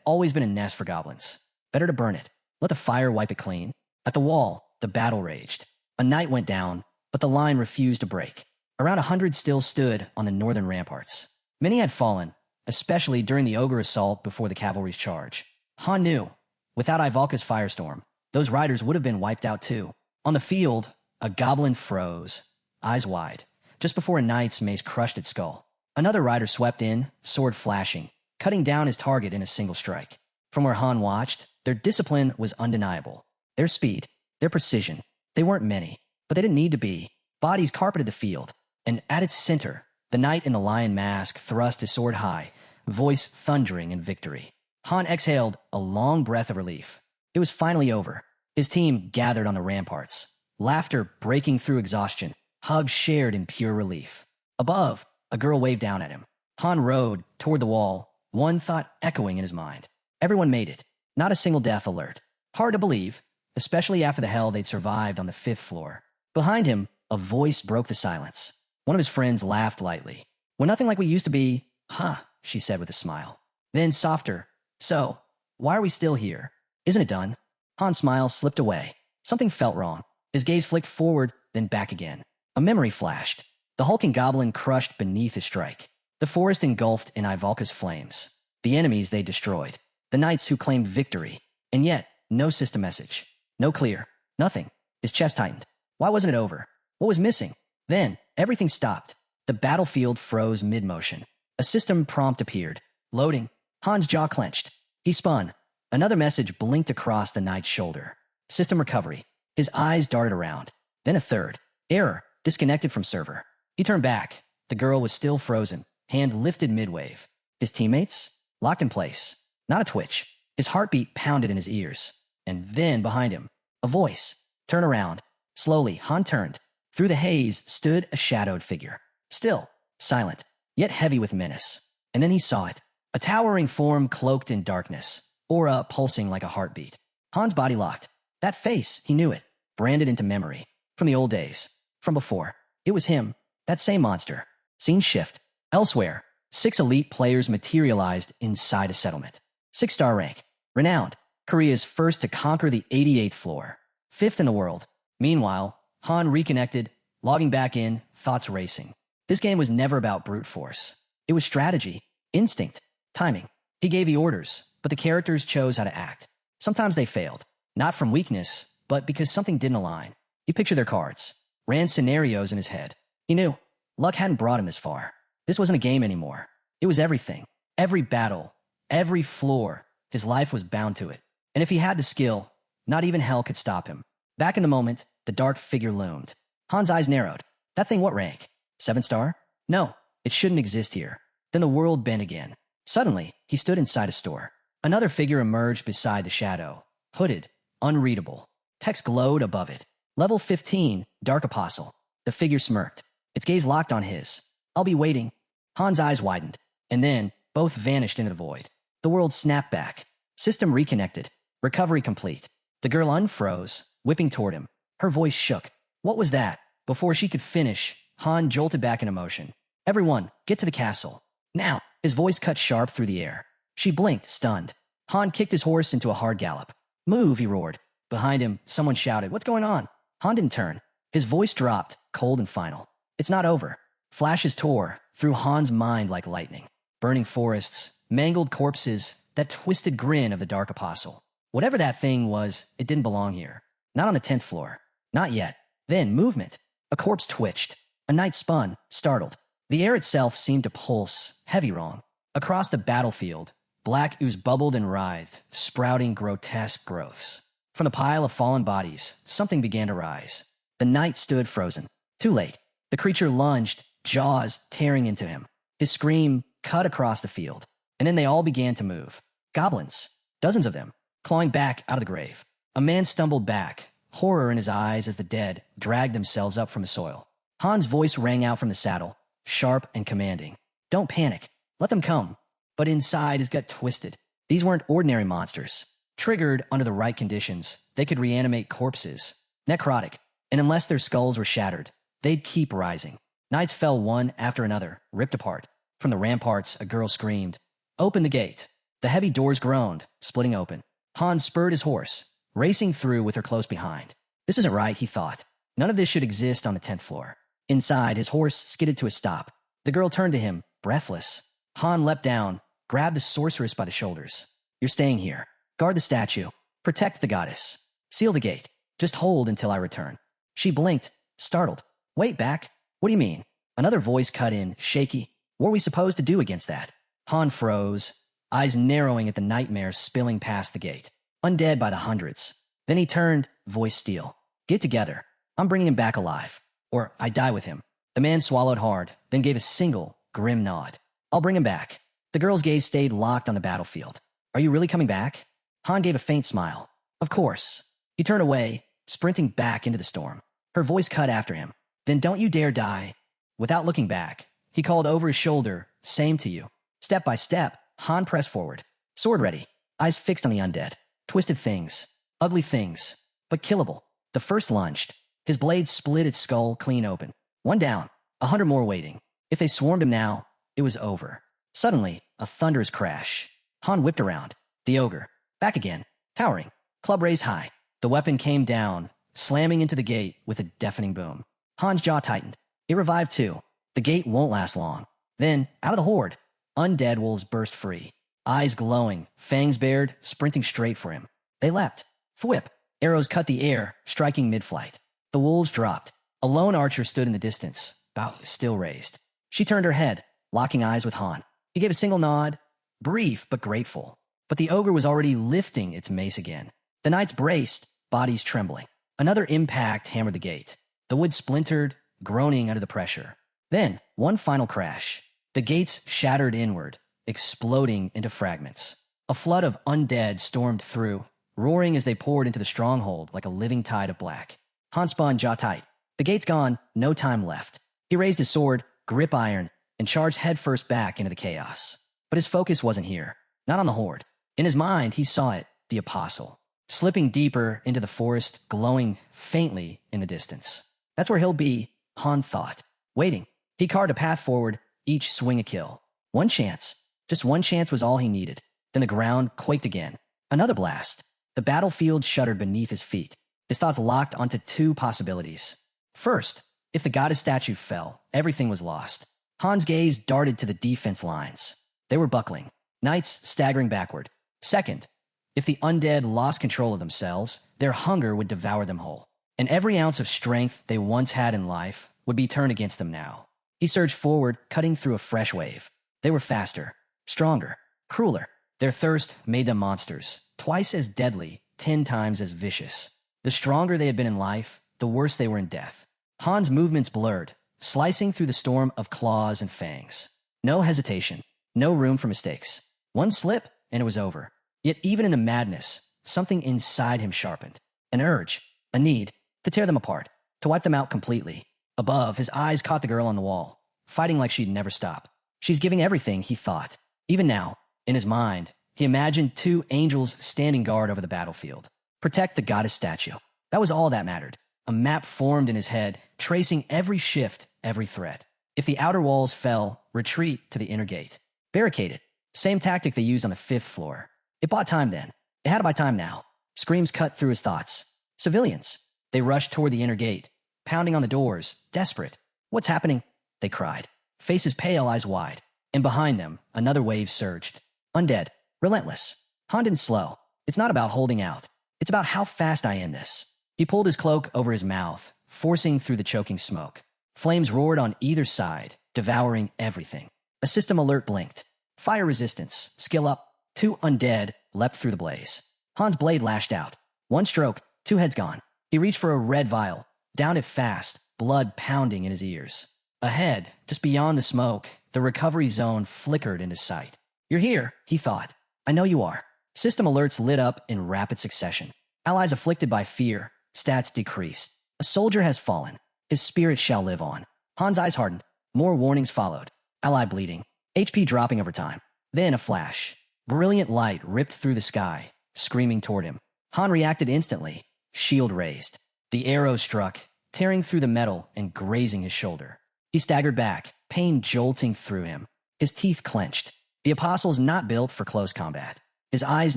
always been a nest for goblins. Better to burn it. Let the fire wipe it clean. At the wall, the battle raged. A knight went down, but the line refused to break. Around 100 still stood on the northern ramparts. Many had fallen, especially during the ogre assault before the cavalry's charge. Han knew, without Ivalka's firestorm, those riders would have been wiped out too. On the field, a goblin froze, eyes wide, just before a knight's mace crushed its skull. Another rider swept in, sword flashing, cutting down his target in a single strike. From where Han watched, their discipline was undeniable. Their speed, their precision. They weren't many, but they didn't need to be. Bodies carpeted the field, and at its center, the knight in the lion mask thrust his sword high, voice thundering in victory. Han exhaled a long breath of relief. It was finally over. His team gathered on the ramparts, laughter breaking through exhaustion, hugs shared in pure relief. Above, a girl waved down at him. Han rode toward the wall, one thought echoing in his mind. Everyone made it. Not a single death alert. Hard to believe, especially after the hell they'd survived on the 5th floor. Behind him, a voice broke the silence. One of his friends laughed lightly. "We're nothing like we used to be." "Huh," she said with a smile. Then softer, "So, why are we still here? Isn't it done?" Han's smile slipped away. Something felt wrong. His gaze flicked forward, then back again. A memory flashed. The hulking goblin crushed beneath his strike. The forest engulfed in Ivalka's flames. The enemies they destroyed. The knights who claimed victory. And yet, no system message. No clear. Nothing. His chest tightened. Why wasn't it over? What was missing? Then, everything stopped. The battlefield froze mid-motion. A system prompt appeared. Loading. Han's jaw clenched. He spun. Another message blinked across the knight's shoulder. System recovery. His eyes darted around. Then a third. Error. Disconnected from server. He turned back. The girl was still frozen, hand lifted mid-wave. His teammates? Locked in place. Not a twitch. His heartbeat pounded in his ears. And then, behind him, a voice. "Turn around." Slowly, Han turned. Through the haze stood a shadowed figure. Still, silent, yet heavy with menace. And then he saw it. A towering form cloaked in darkness, aura pulsing like a heartbeat. Han's body locked. That face, he knew it, branded into memory. From the old days. From before. It was him. That same monster. Scene shift. Elsewhere, 6 elite players materialized inside a settlement. 6-star rank. Renowned. Korea's first to conquer the 88th floor. 5th in the world. Meanwhile, Han reconnected, logging back in, thoughts racing. This game was never about brute force. It was strategy, instinct, timing. He gave the orders, but the characters chose how to act. Sometimes they failed. Not from weakness, but because something didn't align. He pictured their cards, ran scenarios in his head. He knew. Luck hadn't brought him this far. This wasn't a game anymore. It was everything. Every battle. Every floor. His life was bound to it. And if he had the skill, not even hell could stop him. Back in the moment, the dark figure loomed. Han's eyes narrowed. That thing what rank? 7-star? No, it shouldn't exist here. Then the world bent again. Suddenly, he stood inside a store. Another figure emerged beside the shadow. Hooded, unreadable. Text glowed above it. Level 15, Dark Apostle. The figure smirked. Its gaze locked on his. "I'll be waiting." Han's eyes widened. And then, both vanished into the void. The world snapped back. System reconnected. Recovery complete. The girl unfroze, whipping toward him. Her voice shook. What was that? Before she could finish, Han jolted back into motion. "Everyone, get to the castle. Now!" His voice cut sharp through the air. She blinked, stunned. Han kicked his horse into a hard gallop. "Move," he roared. Behind him, someone shouted, "What's going on?" Han didn't turn. His voice dropped, cold and final. "It's not over. Flashes tore through Han's mind like lightning. Burning forests, mangled corpses, that twisted grin of the Dark Apostle. Whatever that thing was, it didn't belong here. Not on the 10th floor. Not yet. Then, movement. A corpse twitched. A knight spun, startled. The air itself seemed to pulse, heavy wrong. Across the battlefield, black ooze bubbled and writhed, sprouting grotesque growths. From the pile of fallen bodies, something began to rise. The knight stood frozen. Too late. The creature lunged, jaws tearing into him. His scream cut across the field. And then they all began to move. Goblins. Dozens of them, clawing back out of the grave. A man stumbled back, horror in his eyes as the dead dragged themselves up from the soil. Han's voice rang out from the saddle, sharp and commanding. Don't panic. Let them come. But inside his gut twisted. These weren't ordinary monsters. Triggered under the right conditions, they could reanimate corpses. Necrotic. And unless their skulls were shattered, they'd keep rising. Knights fell one after another, ripped apart. From the ramparts, a girl screamed, "Open the gate." The heavy doors groaned, splitting open. Han spurred his horse, racing through with her close behind. This isn't right, he thought. None of this should exist on the 10th floor. Inside, his horse skidded to a stop. The girl turned to him, breathless. Han leapt down, grabbed the sorceress by the shoulders. "You're staying here. Guard the statue. Protect the goddess. Seal the gate. Just hold until I return." She blinked, startled. "Wait, back. What do you mean?" Another voice cut in, shaky. "What are we supposed to do against that?" Han froze, eyes narrowing at the nightmare spilling past the gate. Undead by the hundreds. Then he turned, voice steel. "Get together. I'm bringing him back alive. Or I die with him." The man swallowed hard, then gave a single, grim nod. "I'll bring him back." The girl's gaze stayed locked on the battlefield. "Are you really coming back?" Han gave a faint smile. "Of course." He turned away, sprinting back into the storm. Her voice cut after him. "Then don't you dare die." Without looking back, he called over his shoulder, "Same to you." Step by step, Han pressed forward. Sword ready, eyes fixed on the undead. Twisted things, ugly things, but killable. The first lunged. His blade split its skull clean open. One down, 100 more waiting. If they swarmed him now, it was over. Suddenly, a thunderous crash. Han whipped around. The ogre. Back again, towering. Club raised high. The weapon came down, slamming into the gate with a deafening boom. Han's jaw tightened. It revived too. The gate won't last long. Then, out of the horde, undead wolves burst free. Eyes glowing, fangs bared, sprinting straight for him. They leapt. Thwip. Arrows cut the air, striking mid-flight. The wolves dropped. A lone archer stood in the distance, bow still raised. She turned her head, locking eyes with Han. He gave a single nod, brief but grateful. But the ogre was already lifting its mace again. The knights braced, bodies trembling. Another impact hammered the gate. The wood splintered, groaning under the pressure. Then, one final crash. The gates shattered inward, exploding into fragments. A flood of undead stormed through, roaring as they poured into the stronghold like a living tide of black. Han spun jaw tight. The gate's gone, no time left. He raised his sword, grip iron, and charged headfirst back into the chaos. But his focus wasn't here, not on the horde. In his mind, he saw it, the apostle, slipping deeper into the forest, glowing faintly in the distance. That's where he'll be, Han thought. Waiting. He carved a path forward, each swing a kill. One chance. Just one chance was all he needed. Then the ground quaked again. Another blast. The battlefield shuddered beneath his feet. His thoughts locked onto two possibilities. First, if the goddess statue fell, everything was lost. Han's gaze darted to the defense lines. They were buckling, knights staggering backward. Second, if the undead lost control of themselves, their hunger would devour them whole. And every ounce of strength they once had in life would be turned against them now. He surged forward, cutting through a fresh wave. They were faster, stronger, crueler. Their thirst made them monsters, twice as deadly, 10 times as vicious. The stronger they had been in life, the worse they were in death. Han's movements blurred, slicing through the storm of claws and fangs. No hesitation, no room for mistakes. One slip, and it was over. Yet even in the madness, something inside him sharpened. An urge, a need, to tear them apart, to wipe them out completely. Above, his eyes caught the girl on the wall, fighting like she'd never stop. She's giving everything, he thought. Even now, in his mind, he imagined 2 angels standing guard over the battlefield. Protect the goddess statue. That was all that mattered. A map formed in his head, tracing every shift, every threat. If the outer walls fell, retreat to the inner gate. Barricade it. Same tactic they used on the 5th floor. It bought time then. It had to buy time now. Screams cut through his thoughts. Civilians. They rushed toward the inner gate, pounding on the doors, desperate. What's happening? they cried. Faces pale, eyes wide. And behind them, another wave surged. Undead. Relentless. Han didn't slow. It's not about holding out. It's about how fast I end this. He pulled his cloak over his mouth, forcing through the choking smoke. Flames roared on either side, devouring everything. A system alert blinked. Fire resistance. Skill up. 2 undead leapt through the blaze. Han's blade lashed out. 1 stroke, 2 heads gone. He reached for a red vial, downed it fast, blood pounding in his ears. Ahead, just beyond the smoke, the recovery zone flickered into sight. You're here, he thought. I know you are. System alerts lit up in rapid succession. Allies afflicted by fear, stats decreased. A soldier has fallen. His spirit shall live on. Han's eyes hardened. More warnings followed. Ally bleeding. HP dropping over time. Then a flash. Brilliant light ripped through the sky, screaming toward him. Han reacted instantly, shield raised. The arrow struck, tearing through the metal and grazing his shoulder. He staggered back, pain jolting through him. His teeth clenched. The apostle's not built for close combat. His eyes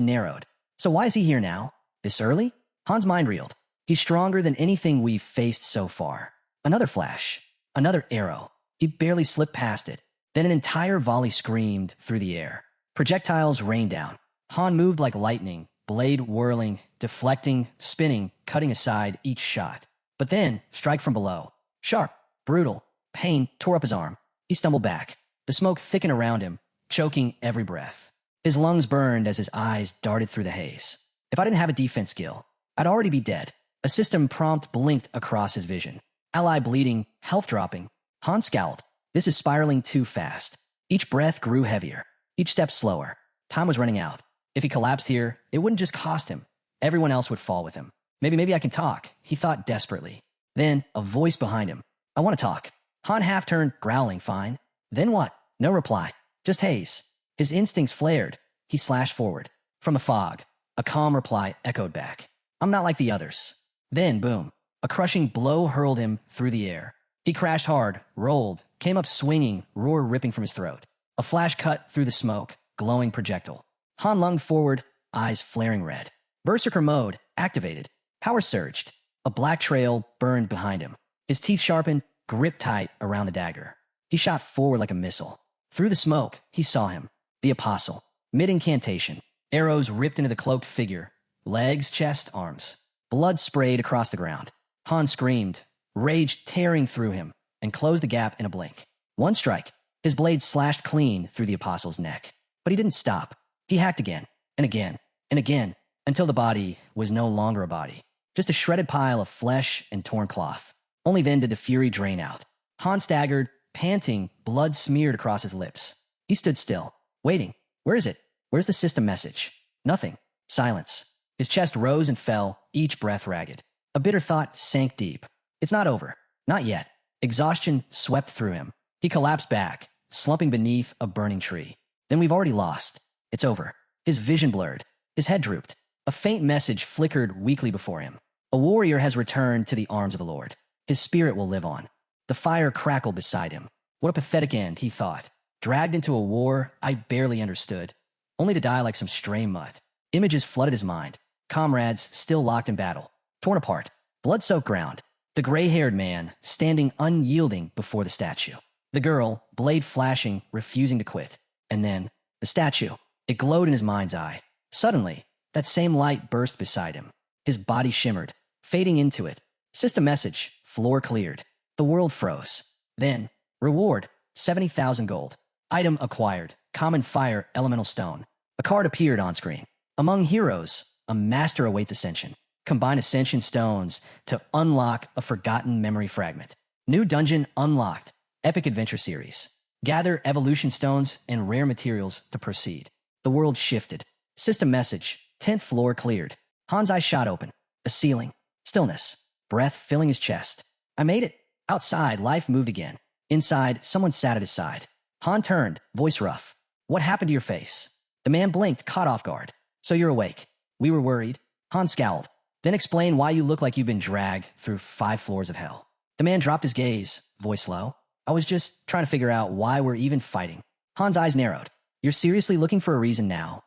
narrowed. So why is he here now? This early? Han's mind reeled. He's stronger than anything we've faced so far. Another flash. Another arrow. He barely slipped past it. Then an entire volley screamed through the air. Projectiles rained down. Han moved like lightning, blade whirling, deflecting, spinning, cutting aside each shot. But then, strike from below. Sharp, brutal. Pain tore up his arm. He stumbled back. The smoke thickened around him, choking every breath. His lungs burned as his eyes darted through the haze. If I didn't have a defense skill, I'd already be dead. A system prompt blinked across his vision. Ally bleeding, health dropping. Han scowled. This is spiraling too fast. Each breath grew heavier. Each step slower. Time was running out. If he collapsed here, it wouldn't just cost him. Everyone else would fall with him. Maybe I can talk, he thought desperately. Then, a voice behind him. I want to talk. Han half-turned, growling, fine. Then what? No reply. Just haze. His instincts flared. He slashed forward. From the fog, a calm reply echoed back. I'm not like the others. Then, boom. A crushing blow hurled him through the air. He crashed hard, rolled, came up swinging, roar ripping from his throat. A flash cut through the smoke, glowing projectile. Han lunged forward, eyes flaring red. Berserker mode activated. Power surged. A black trail burned behind him. His teeth sharpened, grip tight around the dagger. He shot forward like a missile. Through the smoke, he saw him. The apostle. Mid-incantation. Arrows ripped into the cloaked figure. Legs, chest, arms. Blood sprayed across the ground. Han screamed, rage tearing through him, and closed the gap in a blink. 1 strike. His blade slashed clean through the apostle's neck. But he didn't stop. He hacked again, and again, and again, until the body was no longer a body. Just a shredded pile of flesh and torn cloth. Only then did the fury drain out. Han staggered, panting, blood smeared across his lips. He stood still, waiting. Where is it? Where's the system message? Nothing. Silence. His chest rose and fell, each breath ragged. A bitter thought sank deep. It's not over. Not yet. Exhaustion swept through him. He collapsed back, slumping beneath a burning tree. Then we've already lost. It's over. His vision blurred. His head drooped. A faint message flickered weakly before him. A warrior has returned to the arms of the Lord. His spirit will live on. The fire crackled beside him. What a pathetic end, he thought. Dragged into a war I barely understood, only to die like some stray mutt. Images flooded his mind. Comrades still locked in battle. Torn apart. Blood-soaked ground. The gray-haired man standing unyielding before the statue. The girl, blade flashing, refusing to quit. And then, the statue. It glowed in his mind's eye. Suddenly, that same light burst beside him. His body shimmered, fading into it. System message. Floor cleared. The world froze. Then, reward. 70,000 gold. Item acquired. Common fire, elemental stone. A card appeared on screen. Among heroes, a master awaits ascension. Combine ascension stones to unlock a forgotten memory fragment. New dungeon unlocked. Epic adventure series. Gather evolution stones and rare materials to proceed. The world shifted. System message. 10th floor cleared. Han's eyes shot open. A ceiling. Stillness. Breath filling his chest. I made it. Outside, life moved again. Inside, someone sat at his side. Han turned, voice rough. What happened to your face? The man blinked, caught off guard. So you're awake. We were worried. Han scowled. Then explain why you look like you've been dragged through 5 floors of hell. The man dropped his gaze, voice low. I was just trying to figure out why we're even fighting. Han's eyes narrowed. You're seriously looking for a reason now?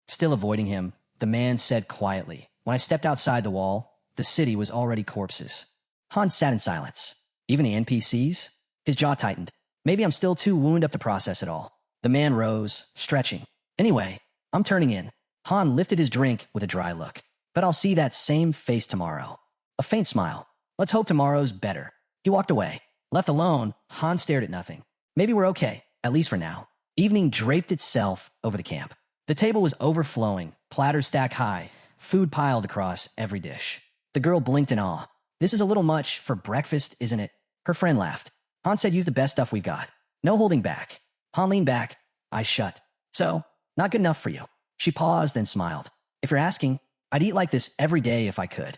Still avoiding him, the man said quietly. When I stepped outside the wall, the city was already corpses. Han sat in silence. Even the NPCs? His jaw tightened. Maybe I'm still too wound up to process it all. The man rose, stretching. Anyway, I'm turning in. Han lifted his drink with a dry look. But I'll see that same face tomorrow. A faint smile. Let's hope tomorrow's better. He walked away. Left alone, Han stared at nothing. Maybe we're okay, at least for now. Evening draped itself over the camp. The table was overflowing, platters stacked high, food piled across every dish. The girl blinked in awe. This is a little much for breakfast, isn't it? Her friend laughed. Han said use the best stuff we've got. No holding back. Han leaned back, eyes shut. So, not good enough for you. She paused, then smiled. If you're asking, I'd eat like this every day if I could.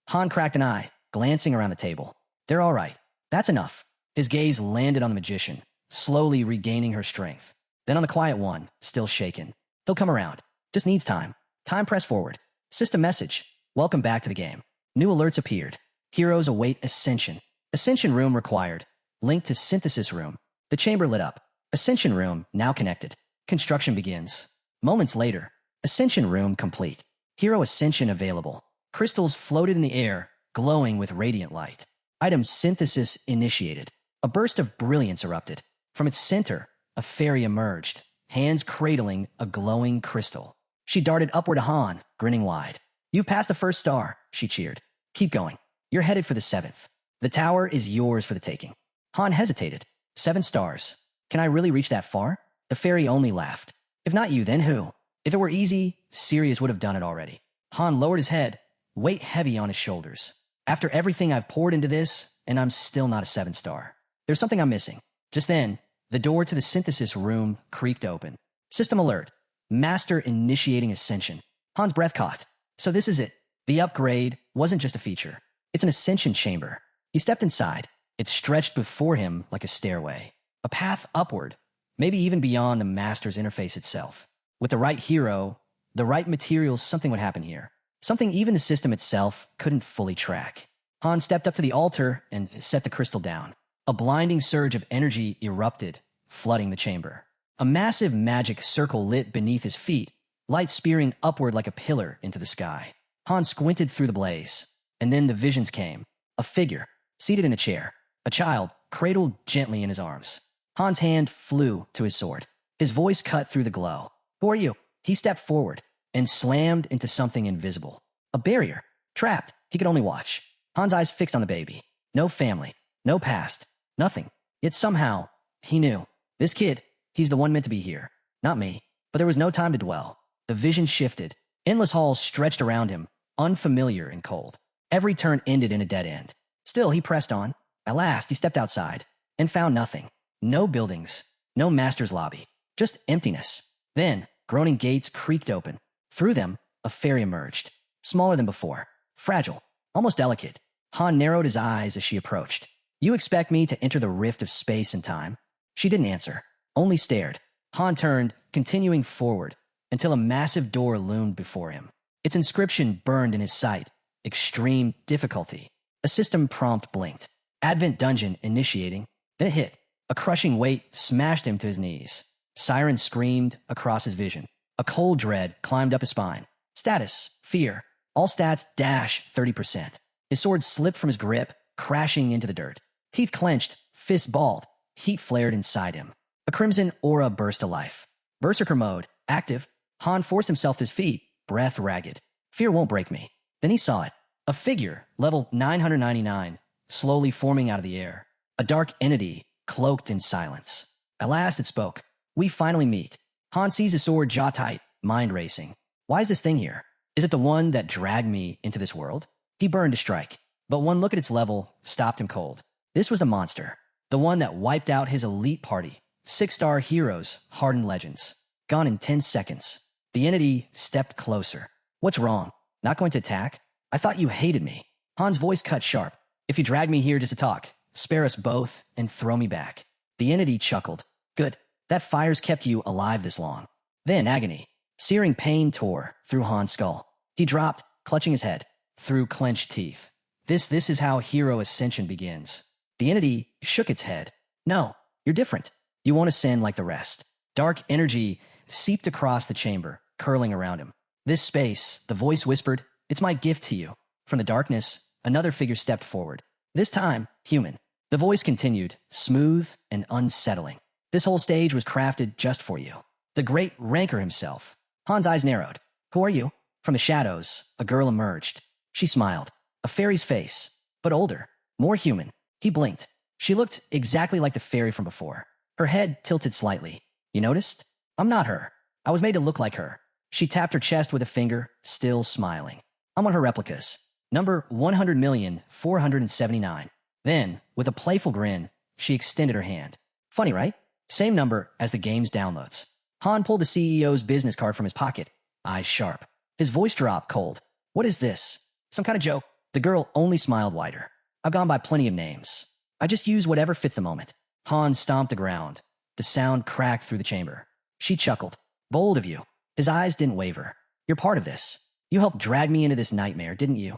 Han cracked an eye, glancing around the table. They're all right. That's enough. His gaze landed on the magician, slowly regaining her strength. Then on the quiet one, still shaken. He'll come around. Just needs time. Time press forward. System message. Welcome back to the game. New alerts appeared. Heroes await Ascension. Ascension room required. Link to synthesis room. The chamber lit up. Ascension room now connected. Construction begins. Moments later. Ascension room complete. Hero Ascension available. Crystals floated in the air, glowing with radiant light. Item synthesis initiated. A burst of brilliance erupted. From its center, a fairy emerged, hands cradling a glowing crystal. She darted upward to Han, grinning wide. You passed the first star, she cheered. Keep going. You're headed for the 7th. The tower is yours for the taking. Han hesitated. 7 stars. Can I really reach that far? The fairy only laughed. If not you, then who? If it were easy, Sirius would have done it already. Han lowered his head, weight heavy on his shoulders. After everything I've poured into this, and I'm still not a 7-star. There's something I'm missing. Just then, the door to the synthesis room creaked open. System alert. Master initiating ascension. Han's breath caught. So this is it. The upgrade wasn't just a feature. It's an ascension chamber. He stepped inside. It stretched before him like a stairway. A path upward, maybe even beyond the master's interface itself. With the right hero, the right materials, something would happen here. Something even the system itself couldn't fully track. Han stepped up to the altar and set the crystal down. A blinding surge of energy erupted, flooding the chamber. A massive magic circle lit beneath his feet, light spearing upward like a pillar into the sky. Han squinted through the blaze, and then the visions came. A figure, seated in a chair. A child, cradled gently in his arms. Han's hand flew to his sword. His voice cut through the glow. Who are you? He stepped forward and slammed into something invisible. A barrier. Trapped. He could only watch. Han's eyes fixed on the baby. No family. No past. Nothing. Yet somehow, he knew. This kid, he's the one meant to be here. Not me. But there was no time to dwell. The vision shifted. Endless halls stretched around him, unfamiliar and cold. Every turn ended in a dead end. Still, he pressed on. At last, he stepped outside and found nothing. No buildings. No master's lobby. Just emptiness. Then, groaning gates creaked open. Through them, a fairy emerged. Smaller than before. Fragile. Almost delicate. Han narrowed his eyes as she approached. You expect me to enter the rift of space and time? She didn't answer. Only stared. Han turned, continuing forward, until a massive door loomed before him. Its inscription burned in his sight. Extreme difficulty. A system prompt blinked. Advent dungeon initiating. Then it hit. A crushing weight smashed him to his knees. Siren screamed across his vision. A cold dread climbed up his spine. Status, fear. All stats dash 30%. His sword slipped from his grip, crashing into the dirt. Teeth clenched, fists balled. Heat flared inside him. A crimson aura burst to life. Berserker mode, active. Han forced himself to his feet, breath ragged. Fear won't break me. Then he saw it. A figure, level 999, slowly forming out of the air. A dark entity, cloaked in silence. At last it spoke. We finally meet. Han seized his sword jaw tight, mind racing. Why is this thing here? Is it the one that dragged me into this world? He burned to strike, but one look at its level stopped him cold. This was the monster. The one that wiped out his elite party. 6-star heroes, hardened legends. Gone in 10 seconds. The entity stepped closer. What's wrong? Not going to attack? I thought you hated me. Han's voice cut sharp. If you drag me here just to talk, spare us both and throw me back. The entity chuckled. Good. That fire's kept you alive this long. Then agony. Searing pain tore through Han's skull. He dropped, clutching his head, through clenched teeth. This is how hero ascension begins. The entity shook its head. No, you're different. You won't ascend like the rest. Dark energy seeped across the chamber, curling around him. This space, the voice whispered, it's my gift to you. From the darkness, another figure stepped forward. This time, human. The voice continued, smooth and unsettling. This whole stage was crafted just for you. The great Ranker himself. Han's eyes narrowed. Who are you? From the shadows, a girl emerged. She smiled. A fairy's face, but older, more human. He blinked. She looked exactly like the fairy from before. Her head tilted slightly. You noticed? I'm not her. I was made to look like her. She tapped her chest with a finger, still smiling. I'm one of her replicas. Number 100,479. Then, with a playful grin, she extended her hand. Funny, right? Same number as the game's downloads. Han pulled the CEO's business card from his pocket, eyes sharp. His voice dropped cold. What is this? Some kind of joke? The girl only smiled wider. I've gone by plenty of names. I just use whatever fits the moment. Han stomped the ground. The sound cracked through the chamber. She chuckled. Bold of you. His eyes didn't waver. You're part of this. You helped drag me into this nightmare, didn't you?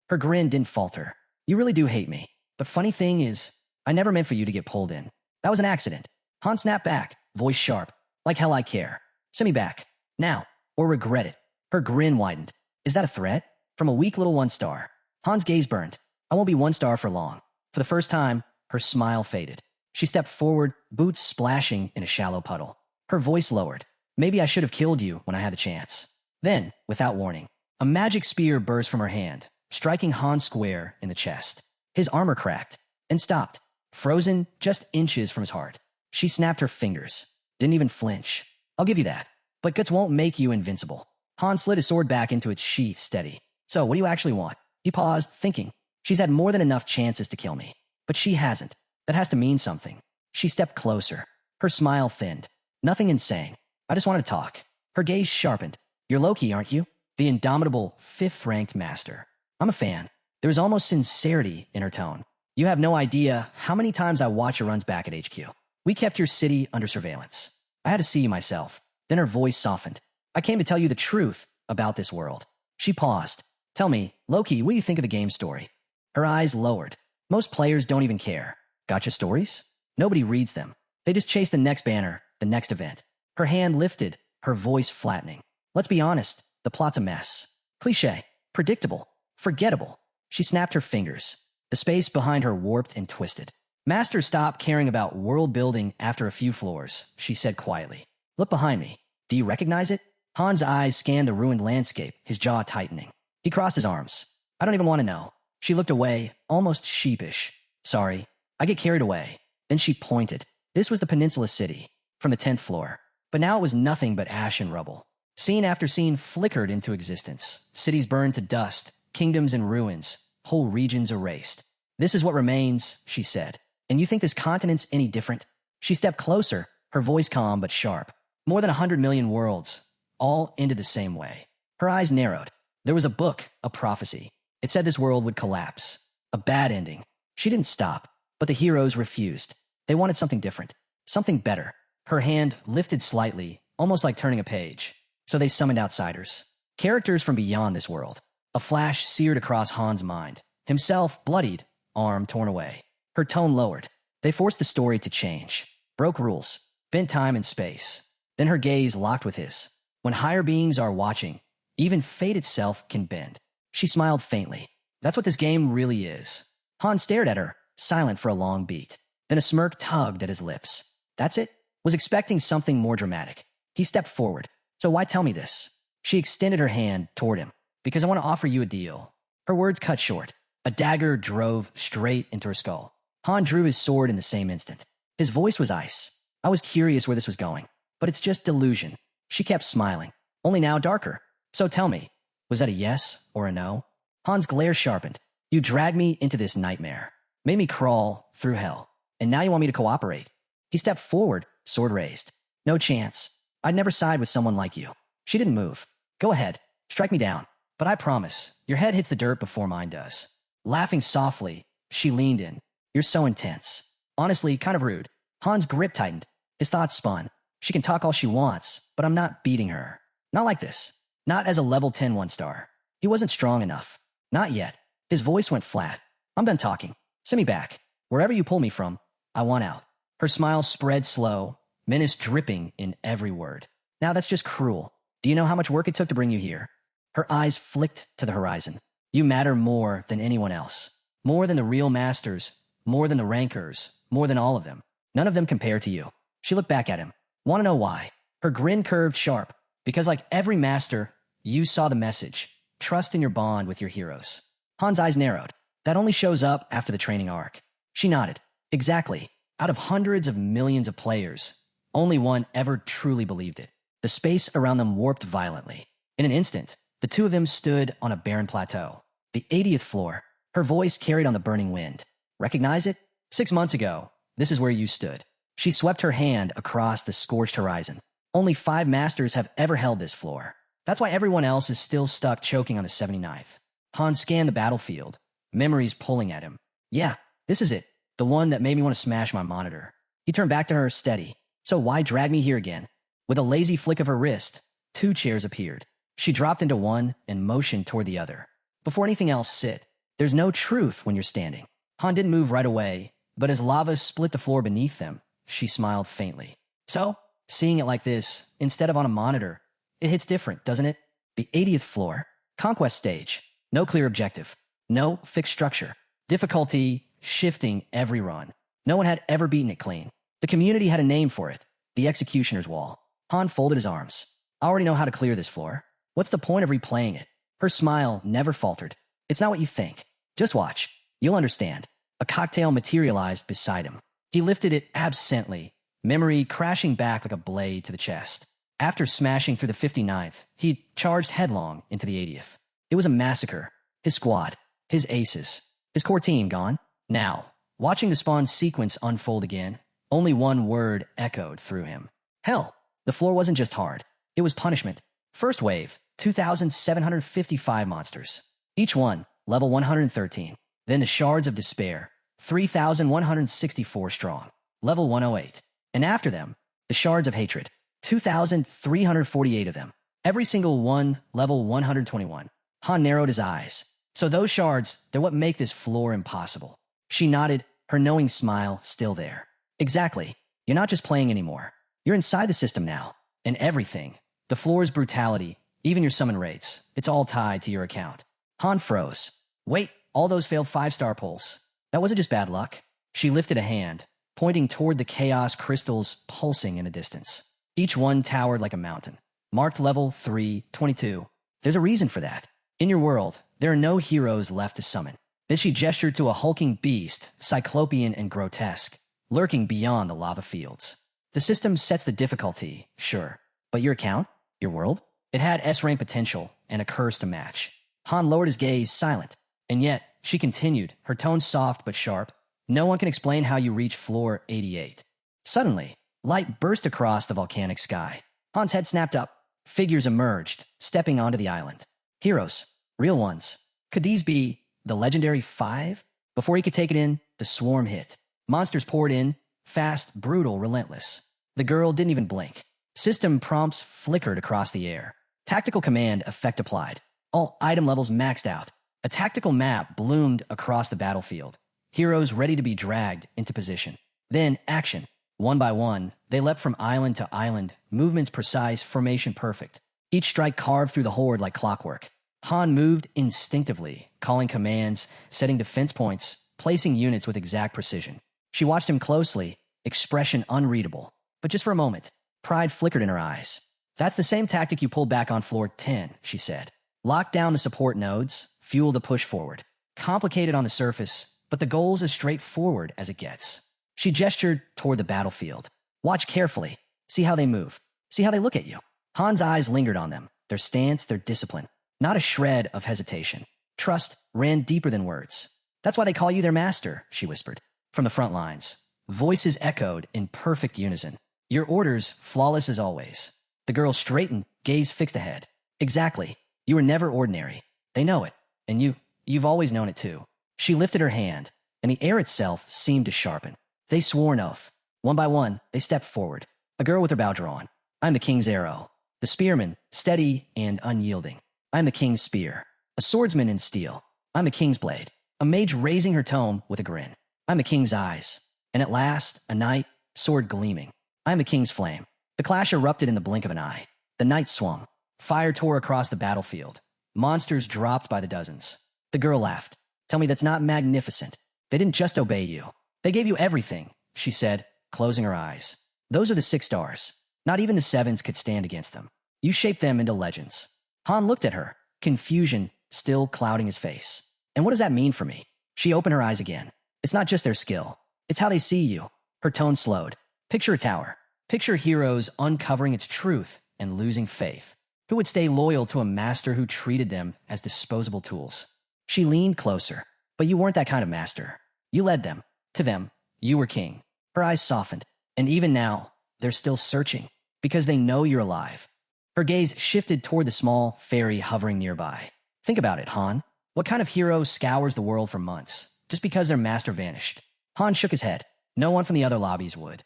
Her grin didn't falter. You really do hate me. The funny thing is, I never meant for you to get pulled in. That was an accident. Han snapped back, voice sharp. Like hell I care. Send me back. Now. Or regret it. Her grin widened. Is that a threat? From a weak little 1 star. Han's gaze burned. I won't be 1 star for long. For the first time, her smile faded. She stepped forward, boots splashing in a shallow puddle. Her voice lowered. Maybe I should have killed you when I had the chance. Then, without warning, a magic spear burst from her hand, striking Han square in the chest. His armor cracked and stopped, frozen just inches from his heart. She snapped her fingers. Didn't even flinch. I'll give you that. But guts won't make you invincible. Han slid his sword back into its sheath steady. So, what do you actually want? He paused, thinking. She's had more than enough chances to kill me. But she hasn't. That has to mean something. She stepped closer. Her smile thinned. Nothing insane. I just want to talk. Her gaze sharpened. You're Loki, aren't you? The indomitable 5th-ranked master. I'm a fan. There was almost sincerity in her tone. You have no idea how many times I watch your runs back at HQ. We kept your city under surveillance. I had to see you myself. Then her voice softened. I came to tell you the truth about this world. She paused. Tell me, Loki, what do you think of the game story? Her eyes lowered. Most players don't even care. Gotcha stories? Nobody reads them. They just chase the next banner, the next event. Her hand lifted, her voice flattening. Let's be honest, the plot's a mess. Cliché, predictable, forgettable. She snapped her fingers. The space behind her warped and twisted. Masters stop caring about world building after a few floors, she said quietly. Look behind me. Do you recognize it? Han's eyes scanned the ruined landscape, his jaw tightening. He crossed his arms. I don't even want to know. She looked away, almost sheepish. Sorry, I get carried away. Then she pointed. This was the Peninsula City, from the 10th floor. But now it was nothing but ash and rubble. Scene after scene flickered into existence. Cities burned to dust, kingdoms in ruins, whole regions erased. This is what remains, she said. And you think this continent's any different? She stepped closer, her voice calm but sharp. More than 100 million worlds, all ended the same way. Her eyes narrowed. There was a book, a prophecy. It said this world would collapse. A bad ending. She didn't stop, but the heroes refused. They wanted something different, something better. Her hand lifted slightly, almost like turning a page. So they summoned outsiders. Characters from beyond this world. A flash seared across Han's mind. Himself bloodied, arm torn away. Her tone lowered. They forced the story to change. Broke rules. Bent time and space. Then her gaze locked with his. When higher beings are watching, even fate itself can bend. She smiled faintly. That's what this game really is. Han stared at her, silent for a long beat. Then a smirk tugged at his lips. That's it? Was expecting something more dramatic. He stepped forward. So why tell me this? She extended her hand toward him. Because I want to offer you a deal. Her words cut short. A dagger drove straight into her skull. Han drew his sword in the same instant. His voice was ice. I was curious where this was going. But it's just delusion. She kept smiling. Only now darker. So tell me, was that a yes or a no? Han's glare sharpened. You dragged me into this nightmare. Made me crawl through hell. And now you want me to cooperate. He stepped forward, sword raised. No chance. I'd never side with someone like you. She didn't move. Go ahead. Strike me down. But I promise, your head hits the dirt before mine does. Laughing softly, she leaned in. You're so intense. Honestly, kind of rude. Han's grip tightened. His thoughts spun. She can talk all she wants, but I'm not beating her. Not like this. Not as a level 10 1-star. He wasn't strong enough. Not yet. His voice went flat. I'm done talking. Send me back. Wherever you pull me from, I want out. Her smile spread slow, menace dripping in every word. Now that's just cruel. Do you know how much work it took to bring you here? Her eyes flicked to the horizon. You matter more than anyone else. More than the real masters More than the rankers, more than all of them. None of them compare to you. She looked back at him. Want to know why? Her grin curved sharp. Because like every master, you saw the message. Trust in your bond with your heroes. Han's eyes narrowed. That only shows up after the training arc. She nodded. Exactly. Out of hundreds of millions of players, only one ever truly believed it. The space around them warped violently. In an instant, the two of them stood on a barren plateau. The 80th floor. Her voice carried on the burning wind. Recognize it? 6 months ago, this is where you stood. She swept her hand across the scorched horizon. Only 5 masters have ever held this floor. That's why everyone else is still stuck choking on the 79th. Han scanned the battlefield, memories pulling at him. Yeah, this is it. The one that made me want to smash my monitor. He turned back to her steady. So why drag me here again? With a lazy flick of her wrist, 2 chairs appeared. She dropped into one and motioned toward the other. Before anything else, sit. There's no truth when you're standing. Han didn't move right away, but as lava split the floor beneath them, she smiled faintly. So, seeing it like this, instead of on a monitor, it hits different, doesn't it? The 80th floor. Conquest stage. No clear objective. No fixed structure. Difficulty shifting every run. No one had ever beaten it clean. The community had a name for it. The Executioner's Wall. Han folded his arms. I already know how to clear this floor. What's the point of replaying it? Her smile never faltered. It's not what you think. Just watch. You'll understand. A cocktail materialized beside him. He lifted it absently, memory crashing back like a blade to the chest. After smashing through the 59th, he charged headlong into the 80th. It was a massacre. His squad, his aces, his core team gone. Now, watching the spawn sequence unfold again, only one word echoed through him. Hell, the floor wasn't just hard. It was punishment. First wave, 2,755 monsters. Each one, level 113. Then the Shards of Despair, 3,164 strong, level 108. And after them, the Shards of Hatred, 2,348 of them. Every single one, level 121. Han narrowed his eyes. So those shards, they're what make this floor impossible. She nodded, her knowing smile still there. Exactly. You're not just playing anymore. You're inside the system now. And everything. The floor's brutality, even your summon rates, it's all tied to your account. Han froze. Wait, all those failed 5-star pulls. That wasn't just bad luck. She lifted a hand, pointing toward the chaos crystals pulsing in the distance. Each one towered like a mountain. Marked level 322. There's a reason for that. In your world, there are no heroes left to summon. Then she gestured to a hulking beast, cyclopean and grotesque, lurking beyond the lava fields. The system sets the difficulty, sure. But your account? Your world? It had S-rank potential and a curse to match. Han lowered his gaze, silent. And yet, she continued, her tone soft but sharp. No one can explain how you reach floor 88. Suddenly, light burst across the volcanic sky. Han's head snapped up. Figures emerged, stepping onto the island. Heroes. Real ones. Could these be the legendary 5? Before he could take it in, the swarm hit. Monsters poured in, fast, brutal, relentless. The girl didn't even blink. System prompts flickered across the air. Tactical command effect applied. All item levels maxed out. A tactical map bloomed across the battlefield. Heroes ready to be dragged into position. Then action. One by one, they leapt from island to island, movements precise, formation perfect. Each strike carved through the horde like clockwork. Han moved instinctively, calling commands, setting defense points, placing units with exact precision. She watched him closely, expression unreadable. But just for a moment, pride flickered in her eyes. That's the same tactic you pulled back on floor 10, she said. Lock down the support nodes, fuel the push forward. Complicated on the surface, but the goal's as straightforward as it gets. She gestured toward the battlefield. Watch carefully. See how they move. See how they look at you. Han's eyes lingered on them, their stance, their discipline. Not a shred of hesitation. Trust ran deeper than words. That's why they call you their master, she whispered. From the front lines, voices echoed in perfect unison. Your orders, flawless as always. The girl straightened, gaze fixed ahead. Exactly. You were never ordinary. They know it. And you've always known it too. She lifted her hand, and the air itself seemed to sharpen. They swore an oath. One by one, they stepped forward. A girl with her bow drawn. I'm the king's arrow. The spearman, steady and unyielding. I'm the king's spear. A swordsman in steel. I'm the king's blade. A mage raising her tome with a grin. I'm the king's eyes. And at last, a knight, sword gleaming. I'm the king's flame. The clash erupted in the blink of an eye. The knight swung. Fire tore across the battlefield. Monsters dropped by the dozens. The girl laughed. Tell me that's not magnificent. They didn't just obey you. They gave you everything, she said, closing her eyes. Those are the 6 stars. Not even the 7s could stand against them. You shaped them into legends. Han looked at her, confusion still clouding his face. And what does that mean for me? She opened her eyes again. It's not just their skill. It's how they see you. Her tone slowed. Picture a tower. Picture heroes uncovering its truth and losing faith. Who would stay loyal to a master who treated them as disposable tools? She leaned closer. But you weren't that kind of master. You led them. To them, you were king. Her eyes softened. And even now, they're still searching. Because they know you're alive. Her gaze shifted toward the small fairy hovering nearby. Think about it, Han. What kind of hero scours the world for months, just because their master vanished? Han shook his head. No one from the other lobbies would.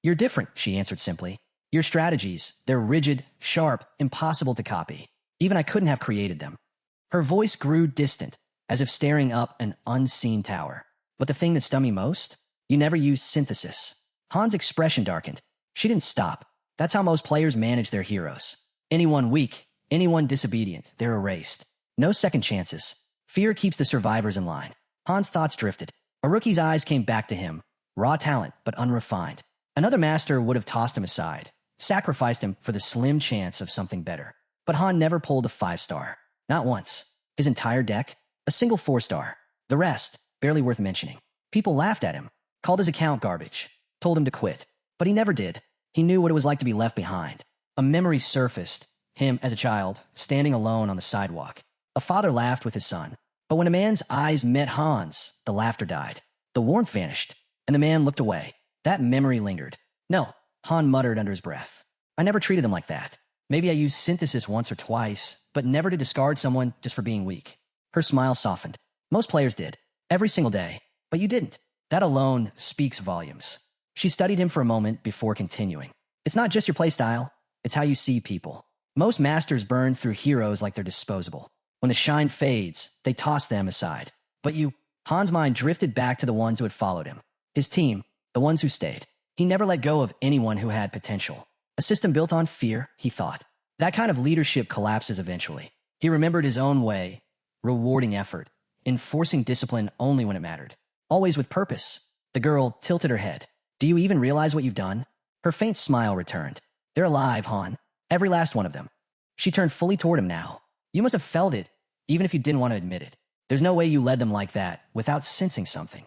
You're different, she answered simply. Your strategies, they're rigid, sharp, impossible to copy. Even I couldn't have created them. Her voice grew distant, as if staring up an unseen tower. But the thing that stung me most? You never used synthesis. Han's expression darkened. She didn't stop. That's how most players manage their heroes. Anyone weak, anyone disobedient, they're erased. No second chances. Fear keeps the survivors in line. Han's thoughts drifted. A rookie's eyes came back to him. Raw talent, but unrefined. Another master would have tossed him aside, sacrificed him for the slim chance of something better. But Han never pulled a 5-star. Not once. His entire deck? A single 4-star. The rest, barely worth mentioning. People laughed at him, called his account garbage, told him to quit. But he never did. He knew what it was like to be left behind. A memory surfaced, him as a child, standing alone on the sidewalk. A father laughed with his son. But when a man's eyes met Han's, the laughter died. The warmth vanished, and the man looked away. That memory lingered. No, Han muttered under his breath. I never treated them like that. Maybe I used synthesis once or twice, but never to discard someone just for being weak. Her smile softened. Most players did. Every single day. But you didn't. That alone speaks volumes. She studied him for a moment before continuing. It's not just your playstyle. It's how you see people. Most masters burn through heroes like they're disposable. When the shine fades, they toss them aside. But you, Han's mind drifted back to the ones who had followed him. His team, the ones who stayed. He never let go of anyone who had potential. A system built on fear, he thought. That kind of leadership collapses eventually. He remembered his own way, rewarding effort, enforcing discipline only when it mattered. Always with purpose. The girl tilted her head. Do you even realize what you've done? Her faint smile returned. They're alive, Han. Every last one of them. She turned fully toward him now. You must have felt it, even if you didn't want to admit it. There's no way you led them like that without sensing something.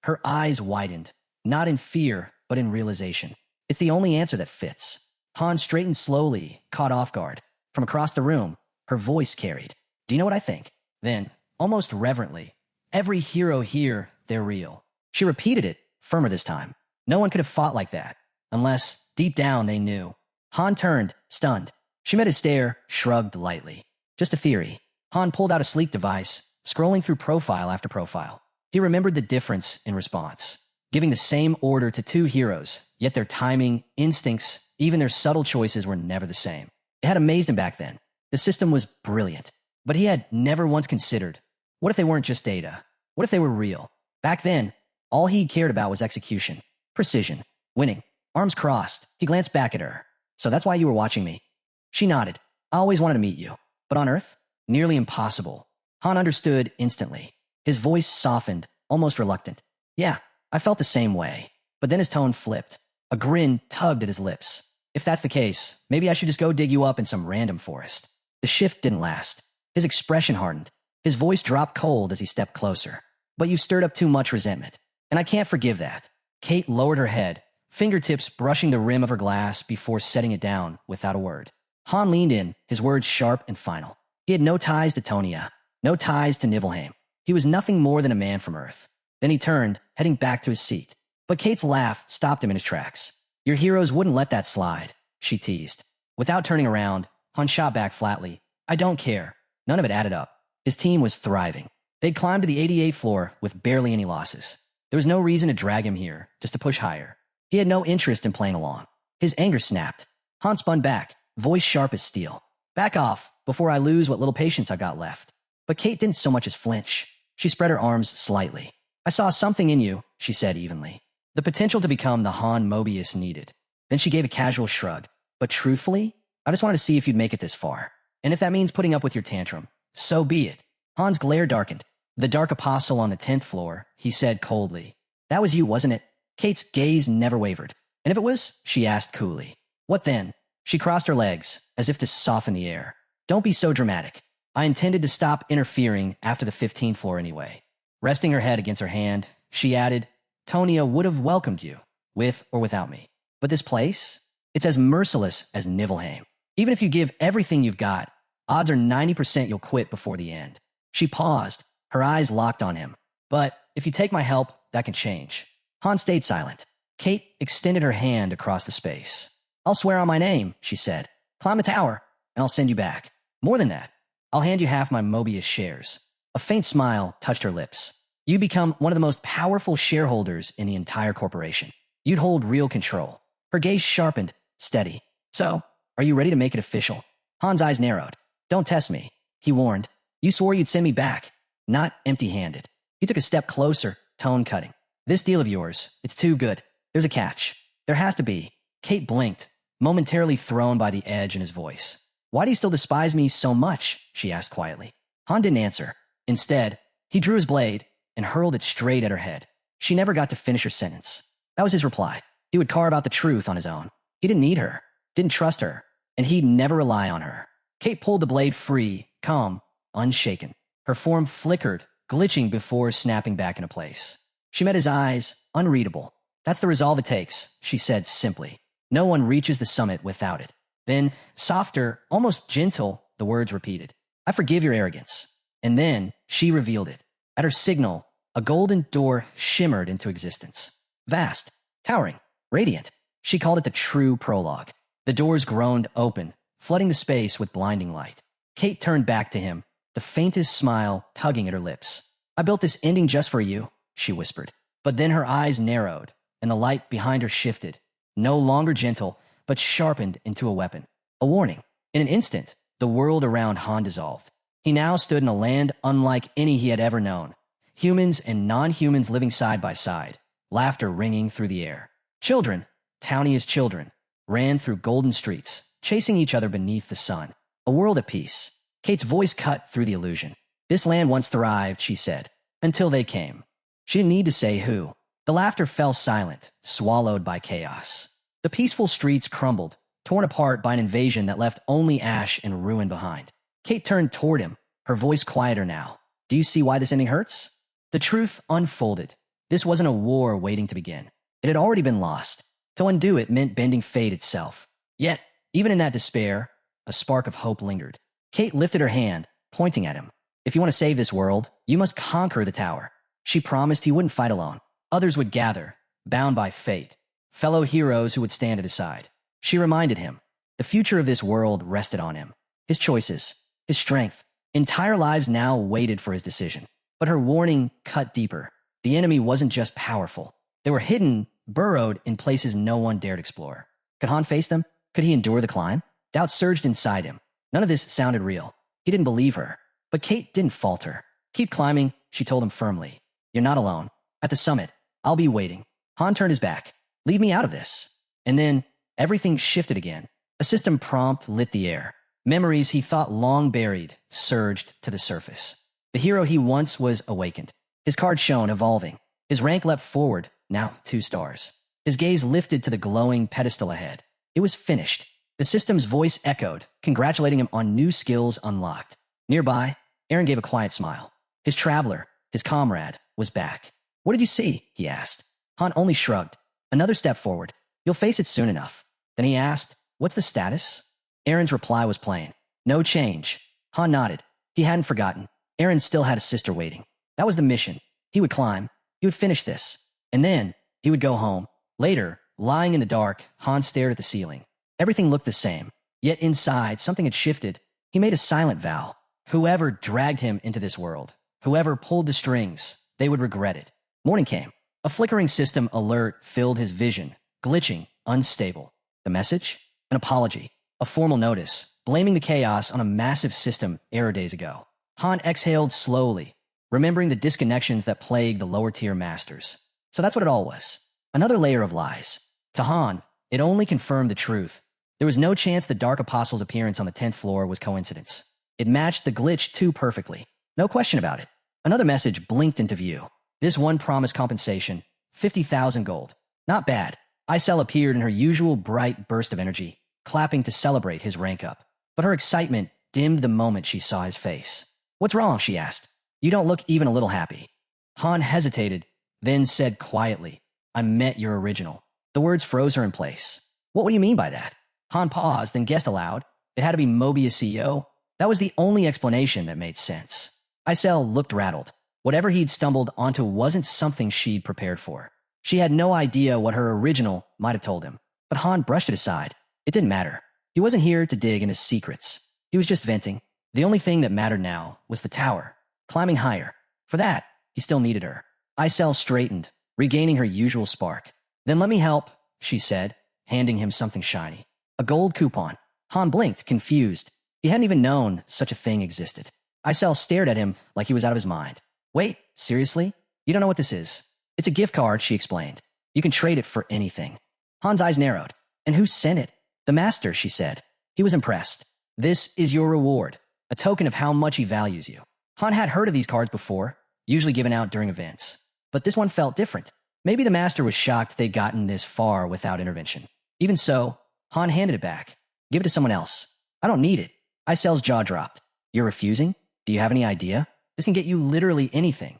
Her eyes widened, not in fear, but in realization. It's the only answer that fits. Han straightened slowly, caught off guard. From across the room, her voice carried. Do you know what I think? Then, almost reverently, every hero here, they're real. She repeated it, firmer this time. No one could have fought like that, unless, deep down, they knew. Han turned, stunned. She met his stare, shrugged lightly. Just a theory. Han pulled out a sleek device, scrolling through profile after profile. He remembered the difference in response. Giving the same order to 2 heroes, yet their timing, instincts, even their subtle choices were never the same. It had amazed him back then. The system was brilliant. But he had never once considered, what if they weren't just data? What if they were real? Back then, all he cared about was execution, precision, winning. Arms crossed, he glanced back at her. So that's why you were watching me. She nodded. I always wanted to meet you. But on Earth? Nearly impossible. Han understood instantly. His voice softened, almost reluctant. Yeah, I felt the same way. But then his tone flipped. A grin tugged at his lips. If that's the case, maybe I should just go dig you up in some random forest. The shift didn't last. His expression hardened. His voice dropped cold as he stepped closer. But you stirred up too much resentment. And I can't forgive that. Kate lowered her head, fingertips brushing the rim of her glass before setting it down without a word. Han leaned in, his words sharp and final. He had no ties to Tonia, no ties to Nibelheim. He was nothing more than a man from Earth. Then he turned, heading back to his seat. But Kate's laugh stopped him in his tracks. Your heroes wouldn't let that slide, she teased. Without turning around, Han shot back flatly. I don't care. None of it added up. His team was thriving. They'd climbed to the 88th floor with barely any losses. There was no reason to drag him here, just to push higher. He had no interest in playing along. His anger snapped. Han spun back, voice sharp as steel. Back off, before I lose what little patience I got left. But Kate didn't so much as flinch. She spread her arms slightly. I saw something in you, she said evenly. The potential to become the Han Mobius needed. Then she gave a casual shrug. But truthfully, I just wanted to see if you'd make it this far. And if that means putting up with your tantrum, so be it. Han's glare darkened. The Dark Apostle on the 10th floor, he said coldly. That was you, wasn't it? Kate's gaze never wavered. And if it was, she asked coolly. What then? She crossed her legs, as if to soften the air. Don't be so dramatic. I intended to stop interfering after the 15th floor anyway. Resting her head against her hand, she added, Tonia would have welcomed you, with or without me. But this place? It's as merciless as Nibelheim. Even if you give everything you've got, odds are 90% you'll quit before the end. She paused, her eyes locked on him. But if you take my help, that can change. Han stayed silent. Kate extended her hand across the space. I'll swear on my name, she said. Climb the tower, and I'll send you back. More than that, I'll hand you half my Mobius shares. A faint smile touched her lips. You become one of the most powerful shareholders in the entire corporation. You'd hold real control. Her gaze sharpened, steady. So, are you ready to make it official? Han's eyes narrowed. Don't test me, he warned. You swore you'd send me back, not empty-handed. He took a step closer, tone cutting. This deal of yours, it's too good. There's a catch. There has to be. Kate blinked, momentarily thrown by the edge in his voice. Why do you still despise me so much? She asked quietly. Han didn't answer. Instead, he drew his blade and hurled it straight at her head. She never got to finish her sentence. That was his reply. He would carve out the truth on his own. He didn't need her, didn't trust her, and he'd never rely on her. Kate pulled the blade free, calm, unshaken. Her form flickered, glitching before snapping back into place. She met his eyes, unreadable. That's the resolve it takes, she said simply. No one reaches the summit without it. Then, softer, almost gentle, the words repeated. I forgive your arrogance. And then, she revealed it. At her signal, a golden door shimmered into existence. Vast, towering, radiant. She called it the true prologue. The doors groaned open, flooding the space with blinding light. Kate turned back to him, the faintest smile tugging at her lips. I built this ending just for you, she whispered. But then her eyes narrowed, and the light behind her shifted, no longer gentle, but sharpened into a weapon. A warning. In an instant, the world around Han dissolved. He now stood in a land unlike any he had ever known. Humans and non-humans living side by side, laughter ringing through the air. Children, towny as children, ran through golden streets, chasing each other beneath the sun. A world at peace. Kate's voice cut through the illusion. This land once thrived, she said, until they came. She didn't need to say who. The laughter fell silent, swallowed by chaos. The peaceful streets crumbled, torn apart by an invasion that left only ash and ruin behind. Kate turned toward him, her voice quieter now. Do you see why this ending hurts? The truth unfolded. This wasn't a war waiting to begin. It had already been lost. To undo it meant bending fate itself. Yet, even in that despair, a spark of hope lingered. Kate lifted her hand, pointing at him. If you want to save this world, you must conquer the tower. She promised he wouldn't fight alone. Others would gather, bound by fate. Fellow heroes who would stand at his side. She reminded him. The future of this world rested on him. His choices, his strength. Entire lives now waited for his decision. But her warning cut deeper. The enemy wasn't just powerful. They were hidden, burrowed in places no one dared explore. Could Han face them? Could he endure the climb? Doubt surged inside him. None of this sounded real. He didn't believe her. But Kate didn't falter. Keep climbing, she told him firmly. You're not alone. At the summit, I'll be waiting. Han turned his back. Leave me out of this. And then, everything shifted again. A system prompt lit the air. Memories he thought long buried surged to the surface. The hero he once was awakened. His card shone, evolving. His rank leapt forward, now 2 stars. His gaze lifted to the glowing pedestal ahead. It was finished. The system's voice echoed, congratulating him on new skills unlocked. Nearby, Aaron gave a quiet smile. His traveler, his comrade, was back. What did you see? He asked. Han only shrugged. Another step forward. You'll face it soon enough. Then he asked, what's the status? Aaron's reply was plain. No change. Han nodded. He hadn't forgotten. Aaron still had a sister waiting. That was the mission. He would climb. He would finish this. And then, he would go home. Later, lying in the dark, Han stared at the ceiling. Everything looked the same. Yet inside, something had shifted. He made a silent vow. Whoever dragged him into this world, whoever pulled the strings, they would regret it. Morning came. A flickering system alert filled his vision, glitching, unstable. The message? An apology. A formal notice, blaming the chaos on a massive system error days ago. Han exhaled slowly, remembering the disconnections that plagued the lower-tier masters. So that's what it all was. Another layer of lies. To Han, it only confirmed the truth. There was no chance the Dark Apostle's appearance on the 10th floor was coincidence. It matched the glitch too perfectly. No question about it. Another message blinked into view. This one promised compensation, 50,000 gold. Not bad. Isel appeared in her usual bright burst of energy, clapping to celebrate his rank up. But her excitement dimmed the moment she saw his face. What's wrong? She asked. You don't look even a little happy. Han hesitated, then said quietly, I met your original. The words froze her in place. What do you mean by that? Han paused, then guessed aloud. It had to be Mobius CEO. That was the only explanation that made sense. Isel looked rattled. Whatever he'd stumbled onto wasn't something she'd prepared for. She had no idea what her original might have told him. But Han brushed it aside. It didn't matter. He wasn't here to dig into secrets. He was just venting. The only thing that mattered now was the tower, climbing higher. For that, he still needed her. Isel straightened, regaining her usual spark. Then let me help, she said, handing him something shiny. A gold coupon. Han blinked, confused. He hadn't even known such a thing existed. Isel stared at him like he was out of his mind. Wait, seriously? You don't know what this is? It's a gift card, she explained. You can trade it for anything. Han's eyes narrowed. And who sent it? The master, she said. He was impressed. This is your reward, a token of how much he values you. Han had heard of these cards before, usually given out during events. But this one felt different. Maybe the master was shocked they'd gotten this far without intervention. Even so, Han handed it back. Give it to someone else. I don't need it. Isel's jaw dropped. You're refusing? Do you have any idea? This can get you literally anything.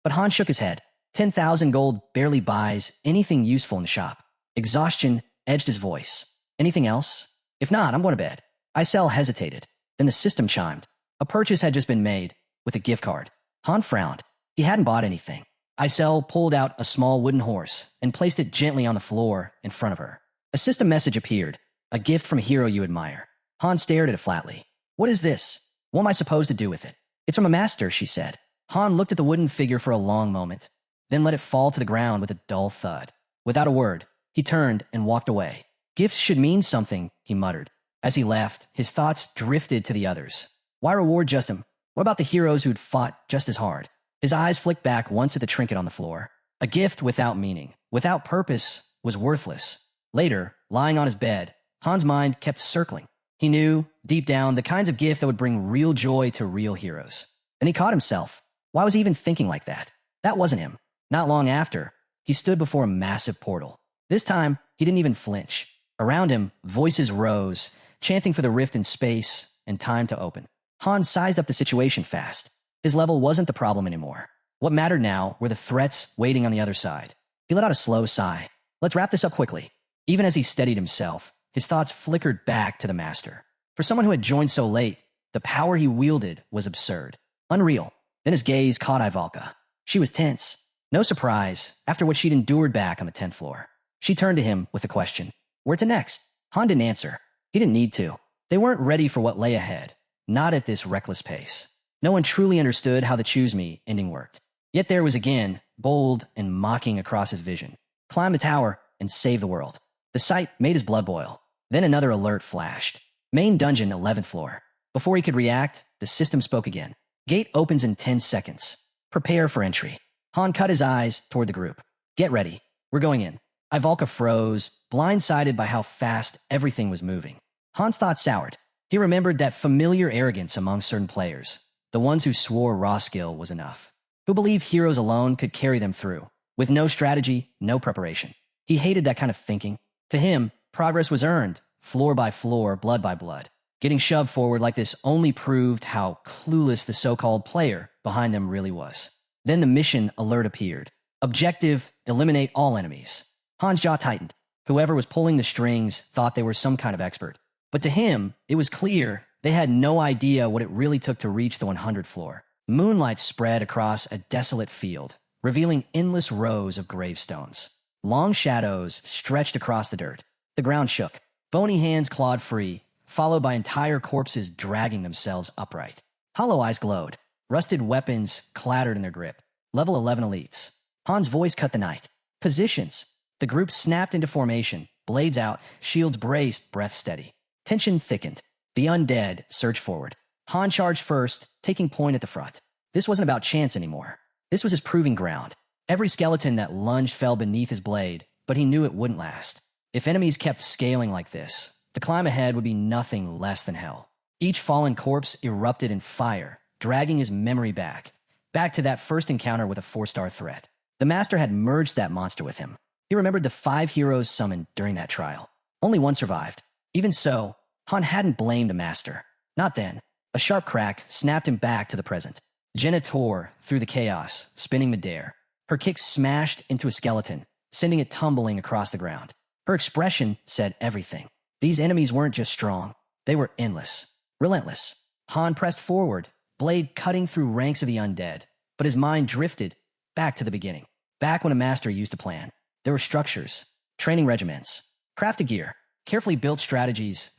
But Han shook his head. 10,000 gold barely buys anything useful in the shop. Exhaustion edged his voice. Anything else? If not, I'm going to bed. Isel hesitated. Then the system chimed. A purchase had just been made, with a gift card. Han frowned. He hadn't bought anything. Isel pulled out a small wooden horse and placed it gently on the floor in front of her. A system message appeared. A gift from a hero you admire. Han stared at it flatly. What is this? What am I supposed to do with it? It's from a master, she said. Han looked at the wooden figure for a long moment, then let it fall to the ground with a dull thud. Without a word, he turned and walked away. Gifts should mean something, he muttered. As he left, his thoughts drifted to the others. Why reward just him? What about the heroes who'd fought just as hard? His eyes flicked back once at the trinket on the floor. A gift without meaning, without purpose, was worthless. Later, lying on his bed, Han's mind kept circling. He knew, deep down, the kinds of gift that would bring real joy to real heroes. And he caught himself. Why was he even thinking like that? That wasn't him. Not long after, he stood before a massive portal. This time, he didn't even flinch. Around him, voices rose, chanting for the rift in space and time to open. Han sized up the situation fast. His level wasn't the problem anymore. What mattered now were the threats waiting on the other side. He let out a slow sigh. Let's wrap this up quickly. Even as he steadied himself, his thoughts flickered back to the master. For someone who had joined so late, the power he wielded was absurd. Unreal. Then his gaze caught Ivalka. She was tense. No surprise, after what she'd endured back on the 10th floor. She turned to him with a question. Where to next? Han didn't answer. He didn't need to. They weren't ready for what lay ahead. Not at this reckless pace. No one truly understood how the choose me ending worked. Yet there was again, bold and mocking across his vision. Climb the tower and save the world. The sight made his blood boil. Then another alert flashed. Main dungeon, 11th floor. Before he could react, the system spoke again. Gate opens in 10 seconds. Prepare for entry. Han cut his eyes toward the group. Get ready. We're going in. Ivalka froze, blindsided by how fast everything was moving. Han's thoughts soured. He remembered that familiar arrogance among certain players. The ones who swore raw skill was enough. Who believed heroes alone could carry them through. With no strategy, no preparation. He hated that kind of thinking. To him, progress was earned, floor by floor, blood by blood. Getting shoved forward like this only proved how clueless the so-called player behind them really was. Then the mission alert appeared. Objective, eliminate all enemies. Han's jaw tightened. Whoever was pulling the strings thought they were some kind of expert. But to him, it was clear they had no idea what it really took to reach the 100th floor. Moonlight spread across a desolate field, revealing endless rows of gravestones. Long shadows stretched across the dirt. The ground shook. Bony hands clawed free, followed by entire corpses dragging themselves upright. Hollow eyes glowed. Rusted weapons clattered in their grip. Level 11 elites. Han's voice cut the night. Positions. The group snapped into formation. Blades out, shields braced, breath steady. Tension thickened. The undead surged forward. Han charged first, taking point at the front. This wasn't about chance anymore. This was his proving ground. Every skeleton that lunged fell beneath his blade, but he knew it wouldn't last. If enemies kept scaling like this, the climb ahead would be nothing less than hell. Each fallen corpse erupted in fire, dragging his memory back. Back to that first encounter with a 4-star threat. The master had merged that monster with him. He remembered the 5 heroes summoned during that trial. Only one survived. Even so, Han hadn't blamed the master. Not then. A sharp crack snapped him back to the present. Jenna tore through the chaos, spinning midair. Her kick smashed into a skeleton, sending it tumbling across the ground. Her expression said everything. These enemies weren't just strong. They were endless. Relentless. Han pressed forward, blade cutting through ranks of the undead. But his mind drifted back to the beginning. Back when a master used a plan. There were structures, training regiments, crafted gear, carefully built strategies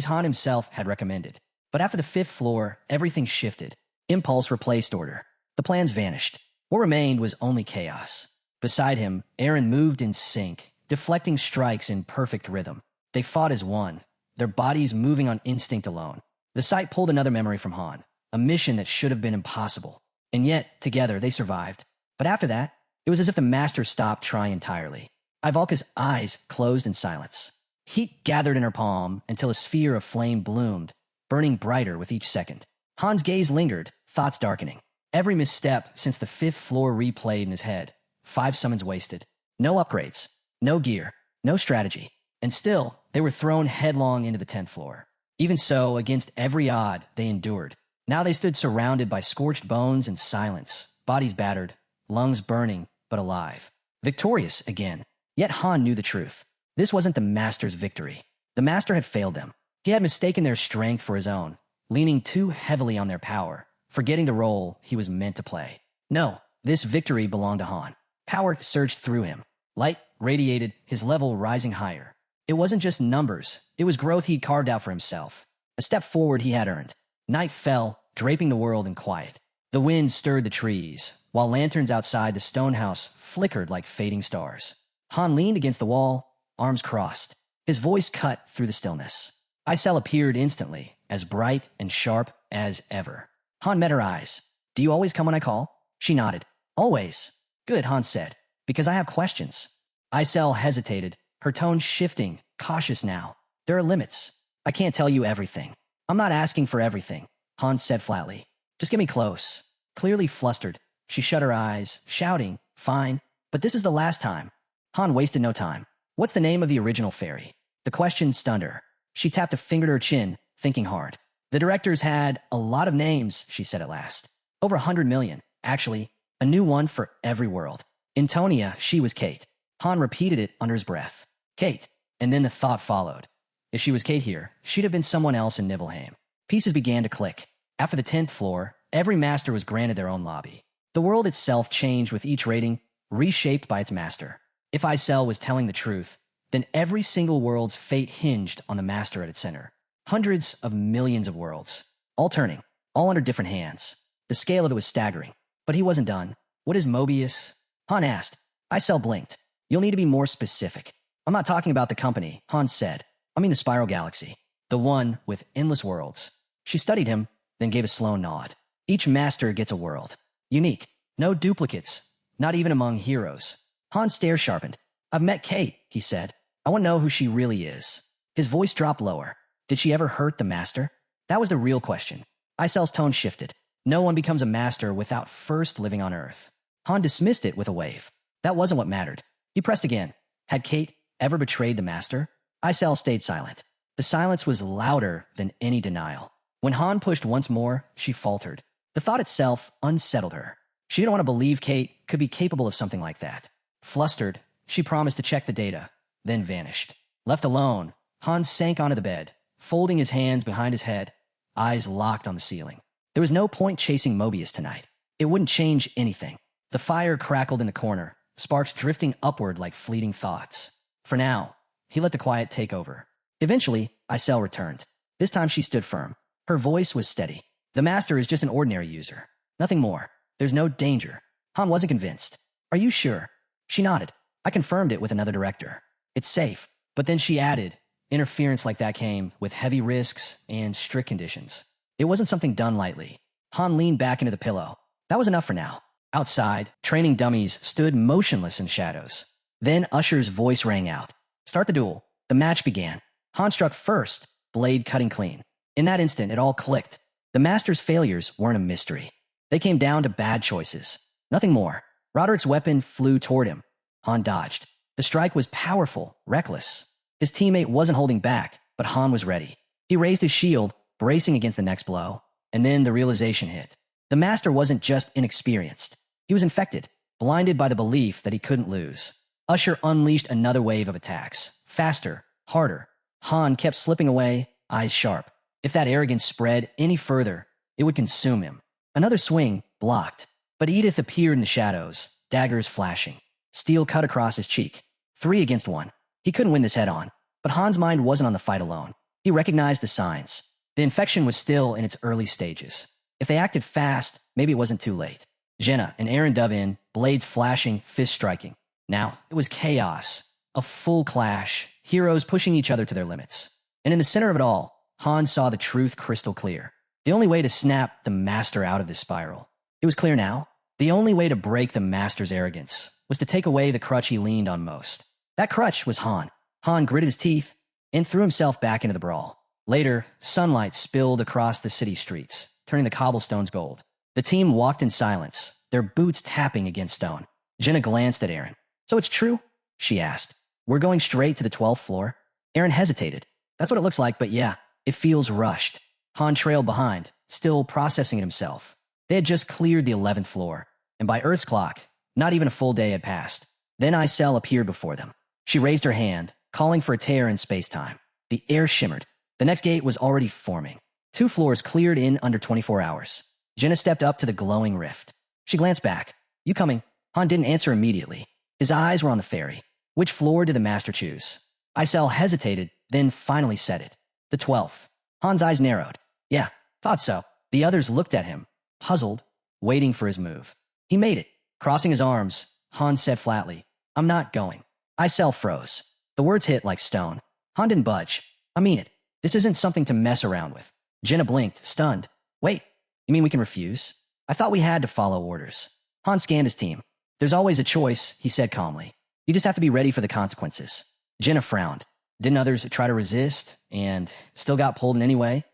Han himself had recommended. But after the 5th floor, everything shifted. Impulse replaced order. The plans vanished. What remained was only chaos. Beside him, Aaron moved in sync, deflecting strikes in perfect rhythm. They fought as one, their bodies moving on instinct alone. The sight pulled another memory from Han, a mission that should have been impossible. And yet, together, they survived. But after that, it was as if the master stopped trying entirely. Ivalka's eyes closed in silence. Heat gathered in her palm until a sphere of flame bloomed, burning brighter with each second. Han's gaze lingered, thoughts darkening. Every misstep since the 5th floor replayed in his head. 5 summons wasted. No upgrades. No gear. No strategy. And still, they were thrown headlong into the 10th floor. Even so, against every odd, they endured. Now they stood surrounded by scorched bones and silence, bodies battered, lungs burning, but alive. Victorious again. Yet Han knew the truth. This wasn't the master's victory. The master had failed them. He had mistaken their strength for his own, leaning too heavily on their power, forgetting the role he was meant to play. No, this victory belonged to Han. Power surged through him. Light radiated, his level rising higher. It wasn't just numbers. It was growth he'd carved out for himself. A step forward he had earned. Night fell, draping the world in quiet. The wind stirred the trees, while lanterns outside the stone house flickered like fading stars. Han leaned against the wall, arms crossed. His voice cut through the stillness. Isel appeared instantly, as bright and sharp as ever. Han met her eyes. "Do you always come when I call?" She nodded. "Always." "Good," Han said, "because I have questions." Isel hesitated, her tone shifting, cautious now. "There are limits. I can't tell you everything." "I'm not asking for everything," Han said flatly. "Just get me close." Clearly flustered, she shut her eyes, shouting, "Fine, but this is the last time." Han wasted no time. "What's the name of the original fairy?" The question stunned her. She tapped a finger to her chin, thinking hard. "The directors had a lot of names," she said at last. "Over 100 million, actually. A new one for every world. In Tonia, she was Kate." Han repeated it under his breath. Kate. And then the thought followed. If she was Kate here, she'd have been someone else in Nibelheim. Pieces began to click. After the 10th floor, every master was granted their own lobby. The world itself changed with each rating, reshaped by its master. If Isel was telling the truth, then every single world's fate hinged on the master at its center. Hundreds of millions of worlds, all turning, all under different hands. The scale of it was staggering. But he wasn't done. "What is Mobius?" Han asked. Isel blinked. "You'll need to be more specific." "I'm not talking about the company," Han said. "I mean the spiral galaxy. The one with endless worlds." She studied him, then gave a slow nod. "Each master gets a world. Unique. No duplicates. Not even among heroes." Han's stare sharpened. "I've met Kate," he said. "I want to know who she really is." His voice dropped lower. "Did she ever hurt the master?" That was the real question. Isel's tone shifted. "No one becomes a master without first living on Earth." Han dismissed it with a wave. That wasn't what mattered. He pressed again. Had Kate ever betrayed the master? Isel stayed silent. The silence was louder than any denial. When Han pushed once more, she faltered. The thought itself unsettled her. She didn't want to believe Kate could be capable of something like that. Flustered, she promised to check the data, then vanished. Left alone, Han sank onto the bed, folding his hands behind his head, eyes locked on the ceiling. There was no point chasing Mobius tonight. It wouldn't change anything. The fire crackled in the corner, sparks drifting upward like fleeting thoughts. For now, he let the quiet take over. Eventually, Isel returned. This time she stood firm. Her voice was steady. "The master is just an ordinary user. Nothing more. There's no danger." Han wasn't convinced. "Are you sure?" She nodded. "I confirmed it with another director. It's safe." But then she added, interference like that came with heavy risks and strict conditions. It wasn't something done lightly. Han leaned back into the pillow. That was enough for now. Outside, training dummies stood motionless in shadows. Then Usher's voice rang out. "Start the duel." The match began. Han struck first, blade cutting clean. In that instant, it all clicked. The master's failures weren't a mystery. They came down to bad choices. Nothing more. Roderick's weapon flew toward him. Han dodged. The strike was powerful, reckless. His teammate wasn't holding back, but Han was ready. He raised his shield, bracing against the next blow, and then the realization hit. The master wasn't just inexperienced. He was infected, blinded by the belief that he couldn't lose. Usher unleashed another wave of attacks. Faster, harder. Han kept slipping away, eyes sharp. If that arrogance spread any further, it would consume him. Another swing, blocked. But Edith appeared in the shadows, daggers flashing. Steel cut across his cheek. 3 against 1. He couldn't win this head-on. But Han's mind wasn't on the fight alone. He recognized the signs. The infection was still in its early stages. If they acted fast, maybe it wasn't too late. Jenna and Aaron dove in, blades flashing, fists striking. Now, it was chaos. A full clash, heroes pushing each other to their limits. And in the center of it all, Han saw the truth crystal clear. The only way to snap the master out of this spiral. It was clear now. The only way to break the master's arrogance was to take away the crutch he leaned on most. That crutch was Han. Han gritted his teeth and threw himself back into the brawl. Later, sunlight spilled across the city streets, turning the cobblestones gold. The team walked in silence, their boots tapping against stone. Jenna glanced at Aaron. "So it's true?" she asked. "We're going straight to the 12th floor?" Aaron hesitated. "That's what it looks like, but yeah, it feels rushed." Han trailed behind, still processing it himself. They had just cleared the 11th floor, and by Earth's clock, not even a full day had passed. Then Isel appeared before them. She raised her hand, calling for a tear in space-time. The air shimmered. The next gate was already forming. 2 floors cleared in under 24 hours. Jenna stepped up to the glowing rift. She glanced back. "You coming?" Han didn't answer immediately. His eyes were on the ferry. Which floor did the master choose? Isel hesitated, then finally said it. "The 12th. Han's eyes narrowed. "Yeah, thought so." The others looked at him, puzzled, waiting for his move. He made it. Crossing his arms, Han said flatly, "I'm not going." Isel froze. The words hit like stone. Han didn't budge. "I mean it. This isn't something to mess around with." Jenna blinked, stunned. "Wait, you mean we can refuse? I thought we had to follow orders." Han scanned his team. "There's always a choice," he said calmly. "You just have to be ready for the consequences." Jenna frowned. Didn't others try to resist and still got pulled in any way?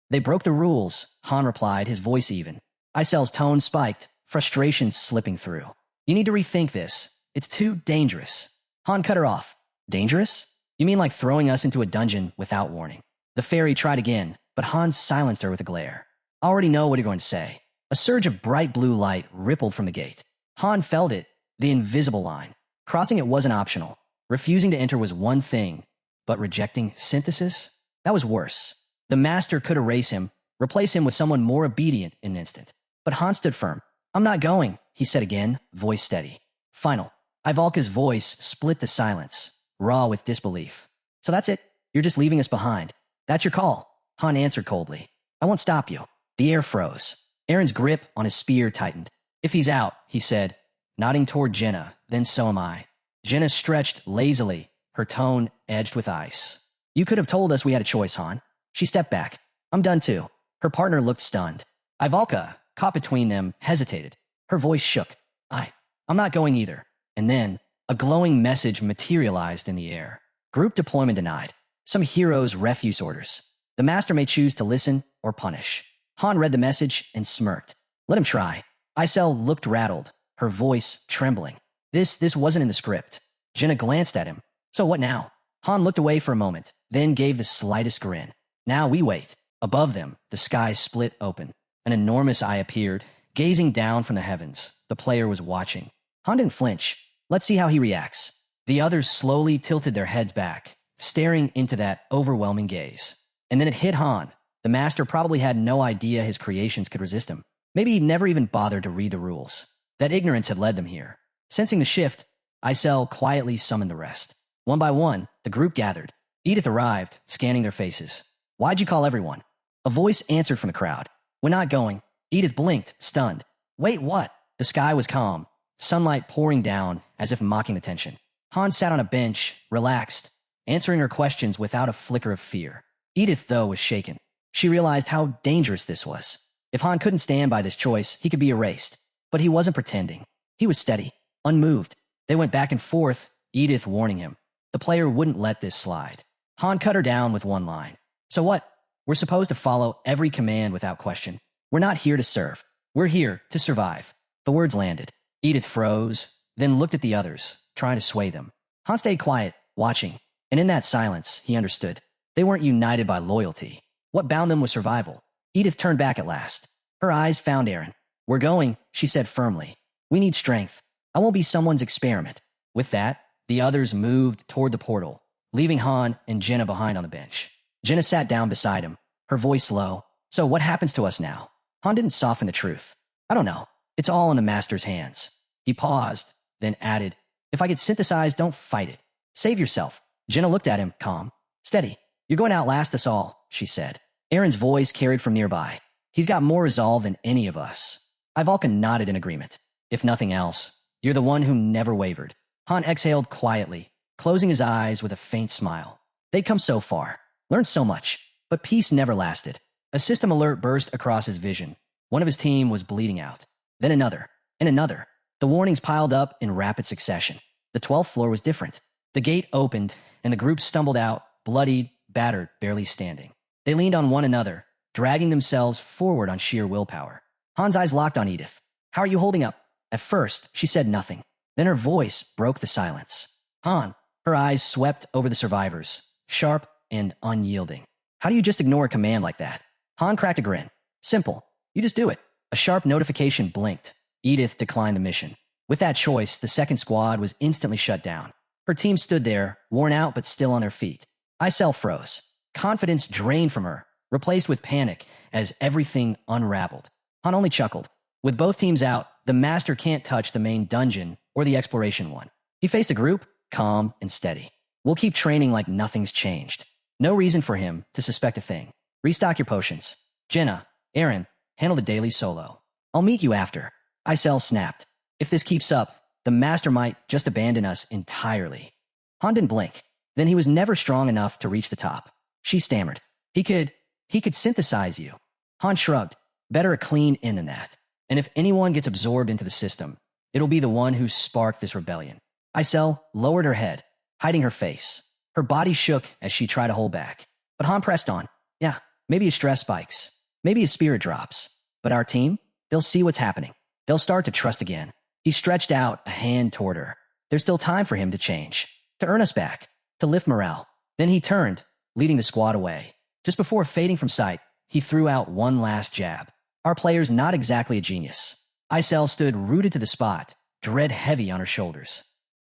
"They broke the rules," Han replied, his voice even. Isel's tone spiked, frustration slipping through. "You need to rethink this. It's too dangerous." Han cut her off. "Dangerous? You mean like throwing us into a dungeon without warning?" The fairy tried again, but Han silenced her with a glare. "I already know what you're going to say." A surge of bright blue light rippled from the gate. Han felt it, the invisible line. Crossing it wasn't optional. Refusing to enter was one thing, but rejecting synthesis? That was worse. The master could erase him, replace him with someone more obedient in an instant. But Han stood firm. "I'm not going," he said again, voice steady. Final. Ivalka's voice split the silence, raw with disbelief. "So that's it? You're just leaving us behind? That's your call?" Han answered coldly. "I won't stop you." The air froze. Aaron's grip on his spear tightened. "If he's out," he said, nodding toward Jenna, "then so am I." Jenna stretched lazily, her tone edged with ice. "You could have told us we had a choice, Han." She stepped back. "I'm done too." Her partner looked stunned. Ivalka, caught between them, hesitated. Her voice shook. I'm not going either." And then, a glowing message materialized in the air. "Group deployment denied. Some heroes' refuse orders. The master may choose to listen or punish." Han read the message and smirked. "Let him try." Isel looked rattled, her voice trembling. This wasn't in the script. Jenna glanced at him. "So what now?" Han looked away for a moment, then gave the slightest grin. "Now we wait." Above them, the sky split open. An enormous eye appeared, gazing down from the heavens. The player was watching. Han didn't flinch. Let's see how he reacts. The others slowly tilted their heads back, staring into that overwhelming gaze. And then it hit Han. The master probably had no idea his creations could resist him. Maybe he never even bothered to read the rules. That ignorance had led them here. Sensing the shift, Isel quietly summoned the rest. One by one, the group gathered. Edith arrived, scanning their faces. "Why'd you call everyone?" A voice answered from the crowd. "We're not going." Edith blinked, stunned. "Wait, what?" The sky was calm, sunlight pouring down as if mocking the tension. Han sat on a bench, relaxed, answering her questions without a flicker of fear. Edith, though, was shaken. She realized how dangerous this was. If Han couldn't stand by this choice, he could be erased. But he wasn't pretending. He was steady, unmoved. They went back and forth, Edith warning him. The player wouldn't let this slide. Han cut her down with one line. "So what? We're supposed to follow every command without question. We're not here to serve." We're here to survive. The words landed. Edith froze, then looked at the others, trying to sway them. Han stayed quiet, watching, and in that silence, he understood. They weren't united by loyalty. What bound them was survival. Edith turned back at last. Her eyes found Aaron. We're going, she said firmly. We need strength. I won't be someone's experiment. With that, the others moved toward the portal, leaving Han and Jenna behind on the bench. Jenna sat down beside him, her voice low. So what happens to us now? Han didn't soften the truth. I don't know. It's all in the master's hands. He paused, then added, if I get synthesized, don't fight it. Save yourself. Jenna looked at him, calm. Steady. You're going to outlast us all, she said. Aaron's voice carried from nearby. He's got more resolve than any of us. Ivalka nodded in agreement. If nothing else, you're the one who never wavered. Han exhaled quietly, closing his eyes with a faint smile. They'd come so far, learned so much, but peace never lasted. A system alert burst across his vision. One of his team was bleeding out. Then another, and another. The warnings piled up in rapid succession. The 12th floor was different. The gate opened, and the group stumbled out, bloodied, battered, barely standing. They leaned on one another, dragging themselves forward on sheer willpower. Han's eyes locked on Edith. How are you holding up? At first, she said nothing. Then her voice broke the silence. Han, her eyes swept over the survivors, sharp and unyielding. How do you just ignore a command like that? Han cracked a grin. Simple. You just do it. A sharp notification blinked. Edith declined the mission. With that choice, the second squad was instantly shut down. Her team stood there, worn out but still on their feet. Isel froze. Confidence drained from her, replaced with panic as everything unraveled. Han only chuckled. With both teams out, the master can't touch the main dungeon or the exploration one. He faced the group, calm and steady. We'll keep training like nothing's changed. No reason for him to suspect a thing. Restock your potions. Jenna, Aaron, handle the daily solo. I'll meet you after. Isel snapped. If this keeps up, the master might just abandon us entirely. Han didn't blink. Then he was never strong enough to reach the top. She stammered. He could synthesize you. Han shrugged. Better a clean in than that. And if anyone gets absorbed into the system, it'll be the one who sparked this rebellion. Isel lowered her head, hiding her face. Her body shook as she tried to hold back. But Han pressed on. Yeah, maybe his stress spikes. Maybe his spirit drops. But our team, they'll see what's happening. They'll start to trust again. He stretched out a hand toward her. There's still time for him to change, to earn us back, to lift morale. Then he turned, leading the squad away. Just before fading from sight, he threw out one last jab. Our player's not exactly a genius. Isel stood rooted to the spot, dread heavy on her shoulders.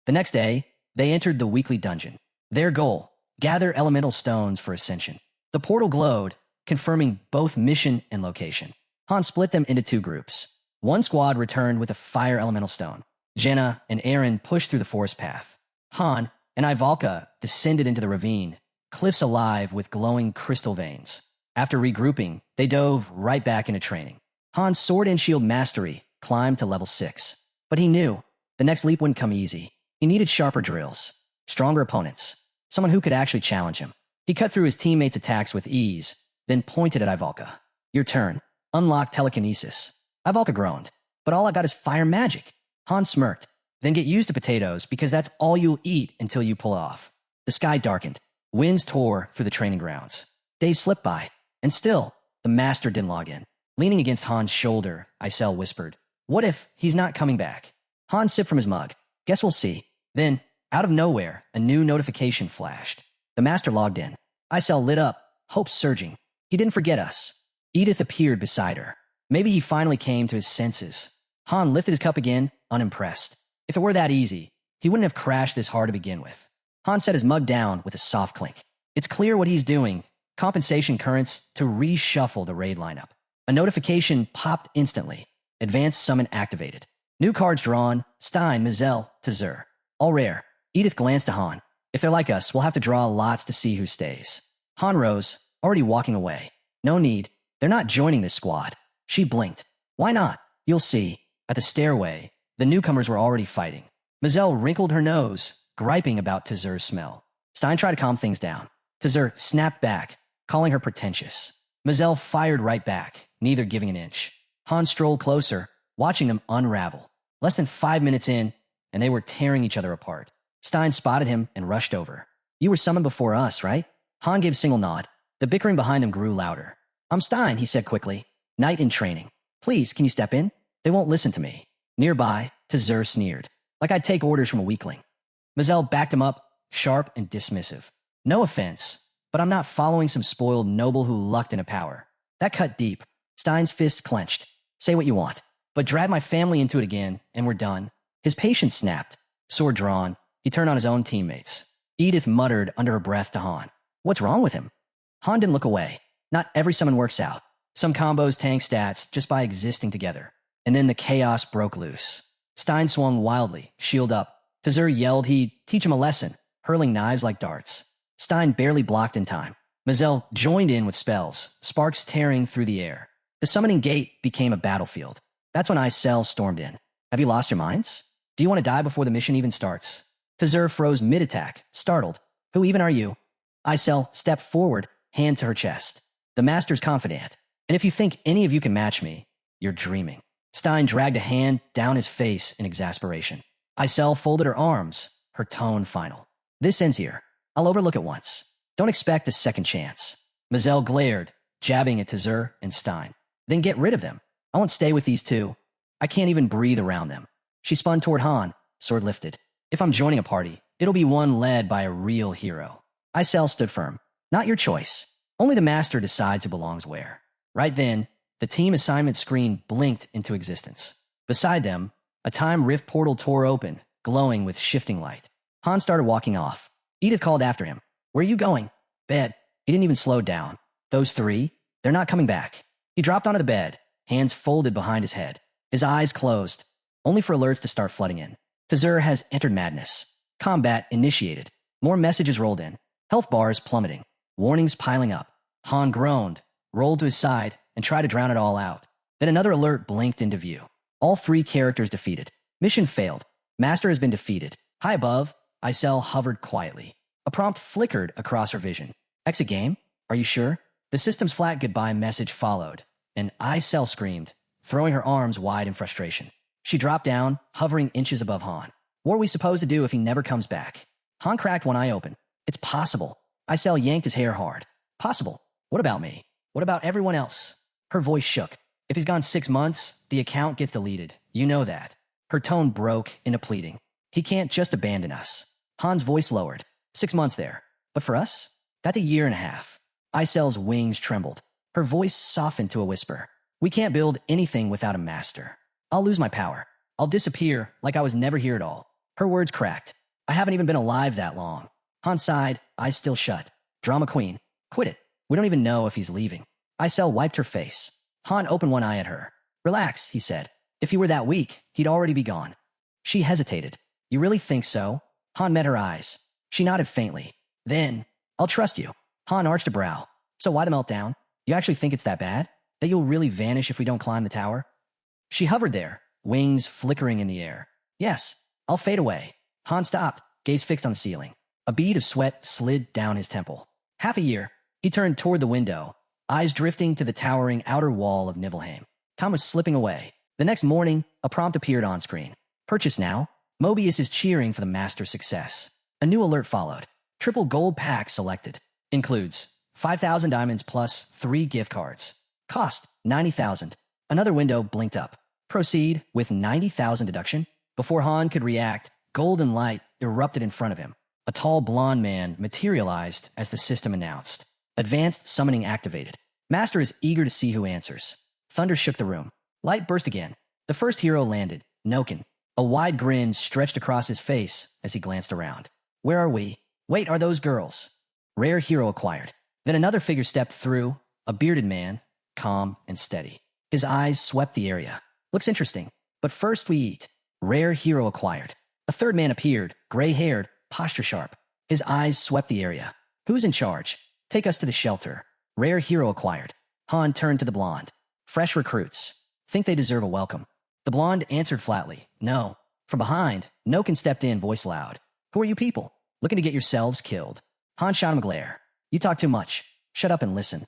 The next day, they entered the weekly dungeon. Their goal, gather elemental stones for ascension. The portal glowed, confirming both mission and location. Han split them into two groups. One squad returned with a fire elemental stone. Jenna and Aaron pushed through the forest path. Han and Ivalka descended into the ravine, cliffs alive with glowing crystal veins. After regrouping, they dove right back into training. Han's sword and shield mastery climbed to level 6. But he knew the next leap wouldn't come easy. He needed sharper drills, stronger opponents, someone who could actually challenge him. He cut through his teammates' attacks with ease, then pointed at Ivalka. Your turn. Unlock telekinesis. Ivalka groaned. But all I got is fire magic. Han smirked. Then get used to potatoes because that's all you'll eat until you pull off. The sky darkened. Winds tore through the training grounds. Days slipped by. And still, the master didn't log in. Leaning against Han's shoulder, Isel whispered, what if he's not coming back? Han sipped from his mug. Guess we'll see. Then, out of nowhere, a new notification flashed. The master logged in. Isel lit up, hope surging. He didn't forget us. Edith appeared beside her. Maybe he finally came to his senses. Han lifted his cup again, unimpressed. If it were that easy, he wouldn't have crashed this hard to begin with. Han set his mug down with a soft clink. It's clear what he's doing. Compensation currents to reshuffle the raid lineup. A notification popped instantly. Advanced summon activated. New cards drawn. Stein, Mizel, Tazur. All rare. Edith glanced at Han. If they're like us, we'll have to draw lots to see who stays. Han rose, already walking away. No need. They're not joining this squad. She blinked. Why not? You'll see. At the stairway, the newcomers were already fighting. Mizel wrinkled her nose, griping about Tazur's smell. Stein tried to calm things down. Tazur snapped back, calling her pretentious. Mizel fired right back, neither giving an inch. Han strolled closer, watching them unravel. Less than 5 minutes in, and they were tearing each other apart. Stein spotted him and rushed over. You were summoned before us, right? Han gave a single nod. The bickering behind them grew louder. I'm Stein, he said quickly. Knight in training. Please, can you step in? They won't listen to me. Nearby, Tazur sneered, like I'd take orders from a weakling. Mazel backed him up, sharp and dismissive. No offense, but I'm not following some spoiled noble who lucked into power. That cut deep. Stein's fist clenched. Say what you want, but drag my family into it again, and we're done. His patience snapped. Sword drawn, he turned on his own teammates. Edith muttered under her breath to Han. What's wrong with him? Han didn't look away. Not every summon works out. Some combos tank stats just by existing together. And then the chaos broke loose. Stein swung wildly, shield up. Tazur yelled he'd teach him a lesson, hurling knives like darts. Stein barely blocked in time. Mazel joined in with spells, sparks tearing through the air. The summoning gate became a battlefield. That's when Isel stormed in. Have you lost your minds? Do you want to die before the mission even starts? Tazur froze mid-attack, startled. Who even are you? Isel stepped forward, hand to her chest. The master's confidant. And if you think any of you can match me, you're dreaming. Stein dragged a hand down his face in exasperation. Isel folded her arms, her tone final. This ends here. I'll overlook it once. Don't expect a second chance. Mazel glared, jabbing at Tazur and Stein. Then get rid of them. I won't stay with these two. I can't even breathe around them. She spun toward Han, sword lifted. If I'm joining a party, it'll be one led by a real hero. Isel stood firm. Not your choice. Only the master decides who belongs where. Right then, the team assignment screen blinked into existence. Beside them, a time rift portal tore open, glowing with shifting light. Han started walking off. Edith called after him. Where are you going? Bed. He didn't even slow down. Those three? They're not coming back. He dropped onto the bed, hands folded behind his head. His eyes closed, only for alerts to start flooding in. Tazur has entered madness. Combat initiated. More messages rolled in. Health bars plummeting. Warnings piling up. Han groaned, rolled to his side, and tried to drown it all out. Then another alert blinked into view. All three characters defeated. Mission failed. Master has been defeated. High above, Isel hovered quietly. A prompt flickered across her vision. Exit game? Are you sure? The system's flat goodbye message followed, and Isel screamed, throwing her arms wide in frustration. She dropped down, hovering inches above Han. What are we supposed to do if he never comes back? Han cracked one eye open. It's possible. Isel yanked his hair hard. Possible. What about me? What about everyone else? Her voice shook. If he's gone 6 months, the account gets deleted. You know that. Her tone broke into pleading. He can't just abandon us. Han's voice lowered. 6 months there. But for us? That's a year and a half. Isel's wings trembled. Her voice softened to a whisper. We can't build anything without a master. I'll lose my power. I'll disappear like I was never here at all. Her words cracked. I haven't even been alive that long. Han sighed, eyes still shut. Drama queen. Quit it. We don't even know if he's leaving. Isel wiped her face. Han opened one eye at her. Relax, he said. If he were that weak, he'd already be gone. She hesitated. You really think so? Han met her eyes. She nodded faintly. Then, I'll trust you. Han arched a brow. So why the meltdown? You actually think it's that bad? That you'll really vanish if we don't climb the tower? She hovered there, wings flickering in the air. Yes, I'll fade away. Han stopped, gaze fixed on the ceiling. A bead of sweat slid down his temple. Half a year, he turned toward the window, eyes drifting to the towering outer wall of Nibelheim. Time was slipping away. The next morning, a prompt appeared on screen. Purchase now. Mobius is cheering for the master's success. A new alert followed. Triple gold pack selected. Includes 5,000 diamonds plus 3 gift cards. Cost 90,000. Another window blinked up. Proceed with 90,000 deduction. Before Han could react, golden light erupted in front of him. A tall blonde man materialized as the system announced. Advanced summoning activated. Master is eager to see who answers. Thunder shook the room. Light burst again. The first hero landed, Noken. A wide grin stretched across his face as he glanced around. Where are we? Wait, are those girls? Rare hero acquired. Then another figure stepped through, a bearded man, calm and steady. His eyes swept the area. Looks interesting. But first we eat. Rare hero acquired. A third man appeared, gray-haired, posture sharp. His eyes swept the area. Who's in charge? Take us to the shelter. Rare hero acquired. Han turned to the blonde. Fresh recruits. Think they deserve a welcome. The blonde answered flatly. No. From behind, Noken stepped in, voice loud. Who are you people? Looking to get yourselves killed. Han shot him a glare. You talk too much. Shut up and listen.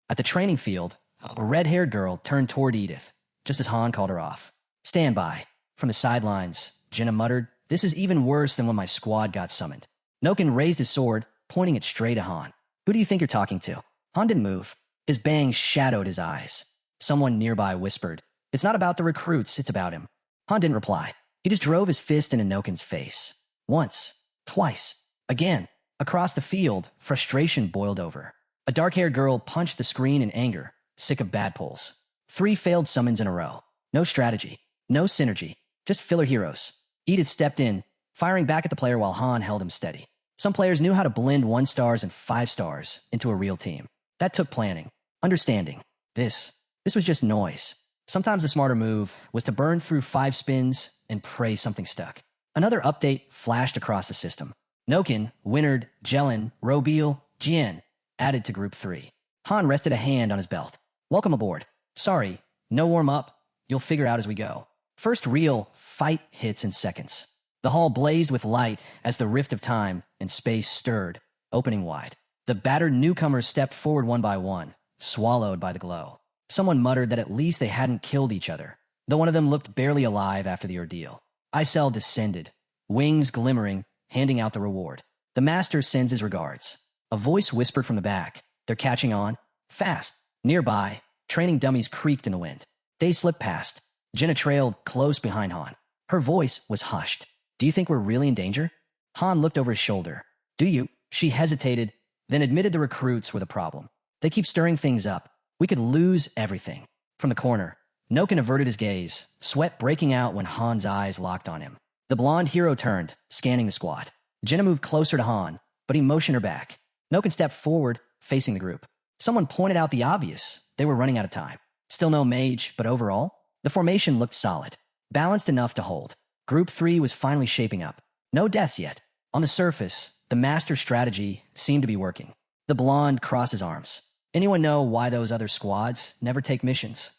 At the training field, a red-haired girl turned toward Edith, just as Han called her off. Stand by. From the sidelines, Jenna muttered, this is even worse than when my squad got summoned. Noken raised his sword, pointing it straight at Han. Who do you think you're talking to? Han didn't move. His bangs shadowed his eyes. Someone nearby whispered, It's not about the recruits, it's about him. Han didn't reply. He just drove his fist into Nokin's face. Once. Twice. Again. Across the field, frustration boiled over. A dark-haired girl punched the screen in anger, sick of bad pulls. 3 failed summons in a row. No strategy. No synergy. Just filler heroes. Edith stepped in, firing back at the player while Han held him steady. Some players knew how to blend 1 stars and 5 stars into a real team. That took planning. Understanding. This was just noise. Sometimes the smarter move was to burn through 5 spins and pray something stuck. Another update flashed across the system. Nokin, Winard, Jelen, Robeal, Jian added to Group 3. Han rested a hand on his belt. Welcome aboard. Sorry, no warm-up. You'll figure out as we go. First real fight hits in seconds. The hall blazed with light as the rift of time and space stirred, opening wide. The battered newcomers stepped forward one by one, swallowed by the glow. Someone muttered that at least they hadn't killed each other, though one of them looked barely alive after the ordeal. Isel descended, wings glimmering, handing out the reward. The master sends his regards. A voice whispered from the back. They're catching on. Fast. Nearby, training dummies creaked in the wind. Days slipped past. Jenna trailed close behind Han. Her voice was hushed. Do you think we're really in danger? Han looked over his shoulder. Do you? She hesitated, then admitted the recruits were the problem. They keep stirring things up. We could lose everything. From the corner, Nokin averted his gaze, sweat breaking out when Han's eyes locked on him. The blonde hero turned, scanning the squad. Jenna moved closer to Han, but he motioned her back. Nokin stepped forward, facing the group. Someone pointed out the obvious. They were running out of time. Still no mage, but overall, the formation looked solid, balanced enough to hold. Group 3 was finally shaping up. No deaths yet. On the surface, the master strategy seemed to be working. The blonde crossed his arms. Anyone know why those other squads never take missions?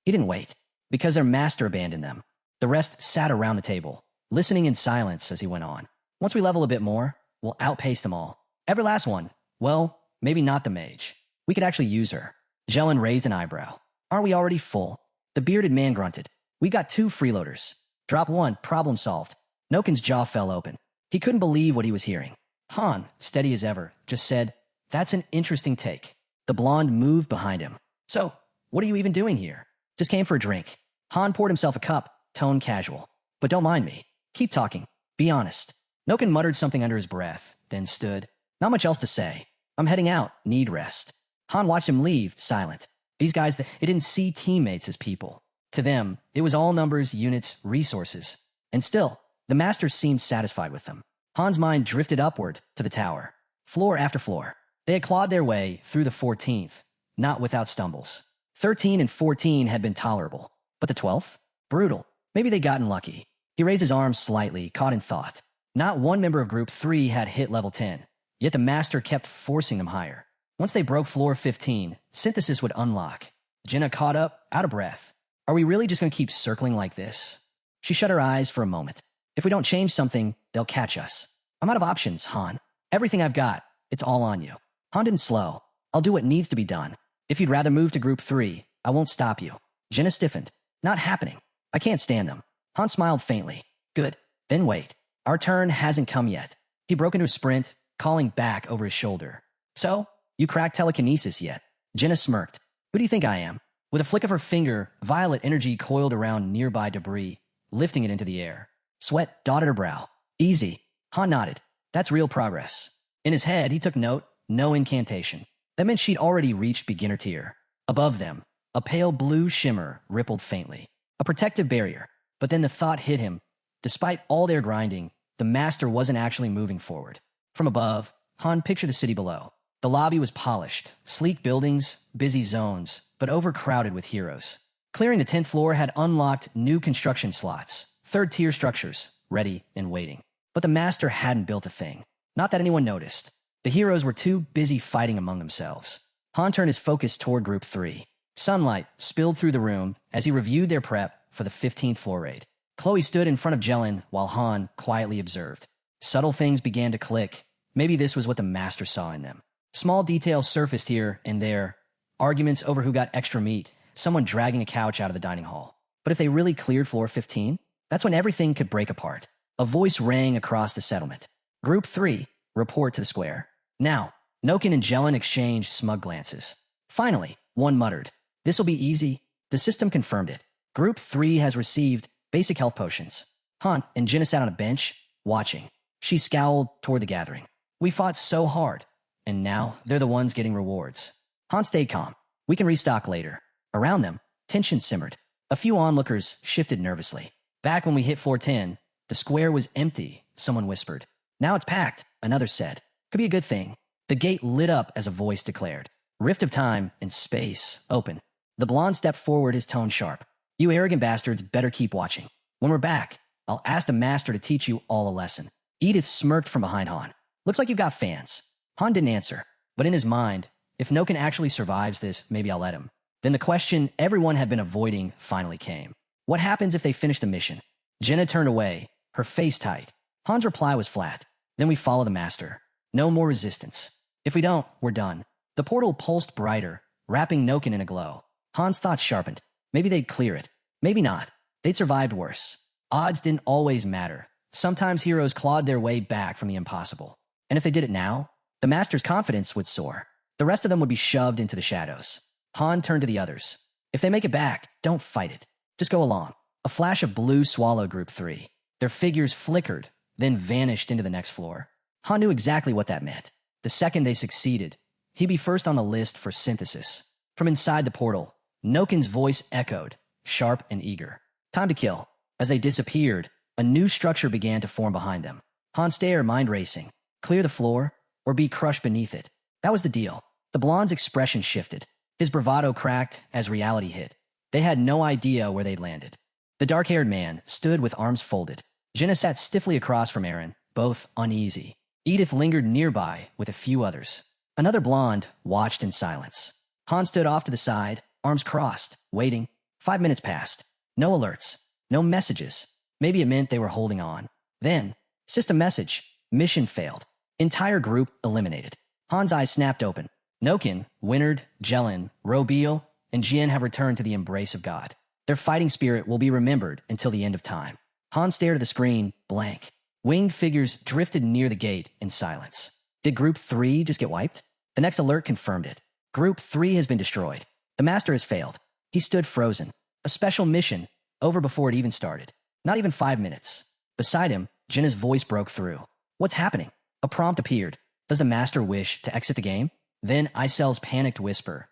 He didn't wait. Because their master abandoned them. The rest sat around the table, listening in silence as he went on. Once we level a bit more, we'll outpace them all. Every last one. Well, maybe not the mage. We could actually use her. Jelen raised an eyebrow. Aren't we already full? The bearded man grunted. We got 2 freeloaders. Drop 1, problem solved. Nokin's jaw fell open. He couldn't believe what he was hearing. Han, steady as ever, just said, That's an interesting take. The blonde moved behind him. So, what are you even doing here? Just came for a drink. Han poured himself a cup, tone casual. But don't mind me. Keep talking. Be honest. Nokin muttered something under his breath, then stood. Not much else to say. I'm heading out. Need rest. Han watched him leave, silent. These guys, they didn't see teammates as people. To them, it was all numbers, units, resources. And still, the master seemed satisfied with them. Han's mind drifted upward to the tower. Floor after floor. They had clawed their way through the 14th, not without stumbles. 13 and 14 had been tolerable. But the 12th? Brutal. Maybe they'd gotten lucky. He raised his arms slightly, caught in thought. Not one member of Group 3 had hit level 10, yet the master kept forcing them higher. Once they broke floor 15, synthesis would unlock. Jenna caught up, out of breath. Are we really just going to keep circling like this? She shut her eyes for a moment. If we don't change something, they'll catch us. I'm out of options, Han. Everything I've got, it's all on you. Han didn't slow. I'll do what needs to be done. If you'd rather move to Group 3, I won't stop you. Jenna stiffened. Not happening. I can't stand them. Han smiled faintly. Good. Then wait. Our turn hasn't come yet. He broke into a sprint, calling back over his shoulder. So, you cracked telekinesis yet? Jenna smirked. Who do you think I am? With a flick of her finger, violet energy coiled around nearby debris, lifting it into the air. Sweat dotted her brow. Easy. Han nodded. That's real progress. In his head, he took note, no incantation. That meant she'd already reached beginner tier. Above them, a pale blue shimmer rippled faintly. A protective barrier. But then the thought hit him. Despite all their grinding, the master wasn't actually moving forward. From above, Han pictured the city below. The lobby was polished, sleek buildings, busy zones, but overcrowded with heroes. Clearing the 10th floor had unlocked new construction slots, third-tier structures, ready and waiting. But the master hadn't built a thing. Not that anyone noticed. The heroes were too busy fighting among themselves. Han turned his focus toward Group 3. Sunlight spilled through the room as he reviewed their prep for the 15th floor raid. Chloe stood in front of Jelen while Han quietly observed. Subtle things began to click. Maybe this was what the master saw in them. Small details surfaced here and there. Arguments over who got extra meat, someone dragging a couch out of the dining hall. But if they really cleared floor 15, that's when everything could break apart. A voice rang across the settlement. Group 3, report to the square. Now, Nokin and Jelen exchanged smug glances. Finally, one muttered, This'll be easy. The system confirmed it. Group 3 has received basic health potions. Han and Jinna sat on a bench, watching. She scowled toward the gathering. We fought so hard, and now they're the ones getting rewards. Han stayed calm. We can restock later. Around them, tension simmered. A few onlookers shifted nervously. Back when we hit floor 10, the square was empty, someone whispered. Now it's packed, another said. Could be a good thing. The gate lit up as a voice declared. Rift of time and space, open. The blonde stepped forward, his tone sharp. You arrogant bastards better keep watching. When we're back, I'll ask the master to teach you all a lesson. Edith smirked from behind Han. Looks like you've got fans. Han didn't answer, but in his mind, if Noken actually survives this, maybe I'll let him. Then the question everyone had been avoiding finally came. What happens if they finish the mission? Jenna turned away, her face tight. Han's reply was flat. Then we follow the master. No more resistance. If we don't, we're done. The portal pulsed brighter, wrapping Noken in a glow. Han's thoughts sharpened. Maybe they'd clear it. Maybe not. They'd survived worse. Odds didn't always matter. Sometimes heroes clawed their way back from the impossible. And if they did it now, the master's confidence would soar. The rest of them would be shoved into the shadows. Han turned to the others. If they make it back, don't fight it. Just go along. A flash of blue swallowed Group 3. Their figures flickered, then vanished into the next floor. Han knew exactly what that meant. The second they succeeded, he'd be first on the list for synthesis. From inside the portal, Noken's voice echoed, sharp and eager. Time to kill. As they disappeared, a new structure began to form behind them. Han stared, mind racing. Clear the floor, or be crushed beneath it. That was the deal. The blonde's expression shifted. His bravado cracked as reality hit. They had no idea where they'd landed. The dark-haired man stood with arms folded. Jenna sat stiffly across from Aaron, both uneasy. Edith lingered nearby with a few others. Another blonde watched in silence. Han stood off to the side, arms crossed, waiting. 5 minutes passed. No alerts. No messages. Maybe it meant they were holding on. Then, system message. Mission failed. Entire group eliminated. Han's eyes snapped open. Noken, Winard, Jellin, Robeal, and Jian have returned to the embrace of God. Their fighting spirit will be remembered until the end of time. Han stared at the screen, blank. Winged figures drifted near the gate in silence. Did Group 3 just get wiped? The next alert confirmed it. Group 3 has been destroyed. The master has failed. He stood frozen. A special mission, over before it even started. Not even 5 minutes. Beside him, Jinna's voice broke through. What's happening? A prompt appeared. Does the master wish to exit the game? Then Isel's panicked whisper.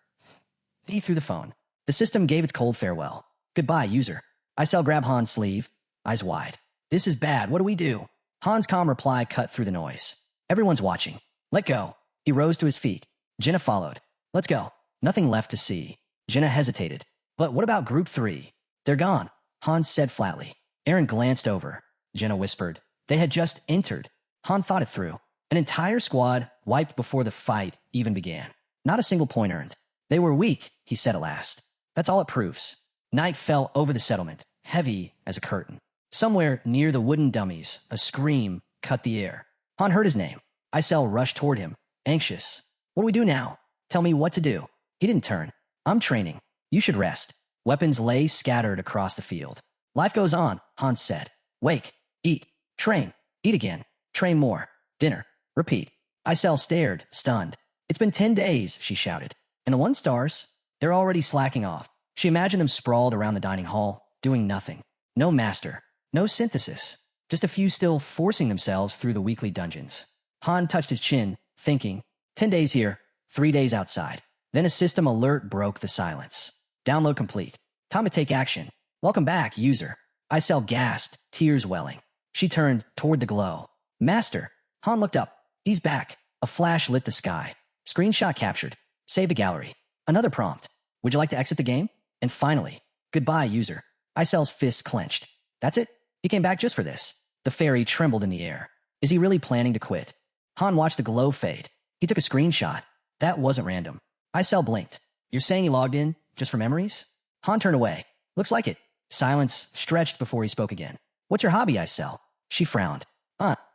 He threw the phone. The system gave its cold farewell. Goodbye, user. Isel grabbed Han's sleeve, eyes wide. This is bad. What do we do? Han's calm reply cut through the noise. Everyone's watching. Let go. He rose to his feet. Jenna followed. Let's go. Nothing left to see. Jenna hesitated. But what about Group 3? They're gone, Han said flatly. Aaron glanced over. Jenna whispered. They had just entered. Han thought it through. An entire squad wiped before the fight even began. Not a single point earned. They were weak, he said at last. That's all it proves. Night fell over the settlement, heavy as a curtain. Somewhere near the wooden dummies, a scream cut the air. Han heard his name. Isel rushed toward him, anxious. What do we do now? Tell me what to do. He didn't turn. I'm training. You should rest. Weapons lay scattered across the field. Life goes on, Hans said. Wake, eat, train, eat again, train more, dinner, repeat. Isel stared, stunned. It's been 10 days, she shouted. And the 1 stars? They're already slacking off. She imagined them sprawled around the dining hall, doing nothing. No master, no synthesis. Just a few still forcing themselves through the weekly dungeons. Han touched his chin, thinking, 10 days here, 3 days outside. Then a system alert broke the silence. Download complete. Time to take action. Welcome back, user. Isel gasped, tears welling. She turned toward the glow. Master. Han looked up. He's back. A flash lit the sky. Screenshot captured. Save the gallery. Another prompt. Would you like to exit the game? And finally, goodbye, user. Isel's fists clenched. That's it? He came back just for this. The fairy trembled in the air. Is he really planning to quit? Han watched the glow fade. He took a screenshot. That wasn't random. Isel blinked. You're saying he logged in just for memories? Han turned away. Looks like it. Silence stretched before he spoke again. What's your hobby, Isel? She frowned.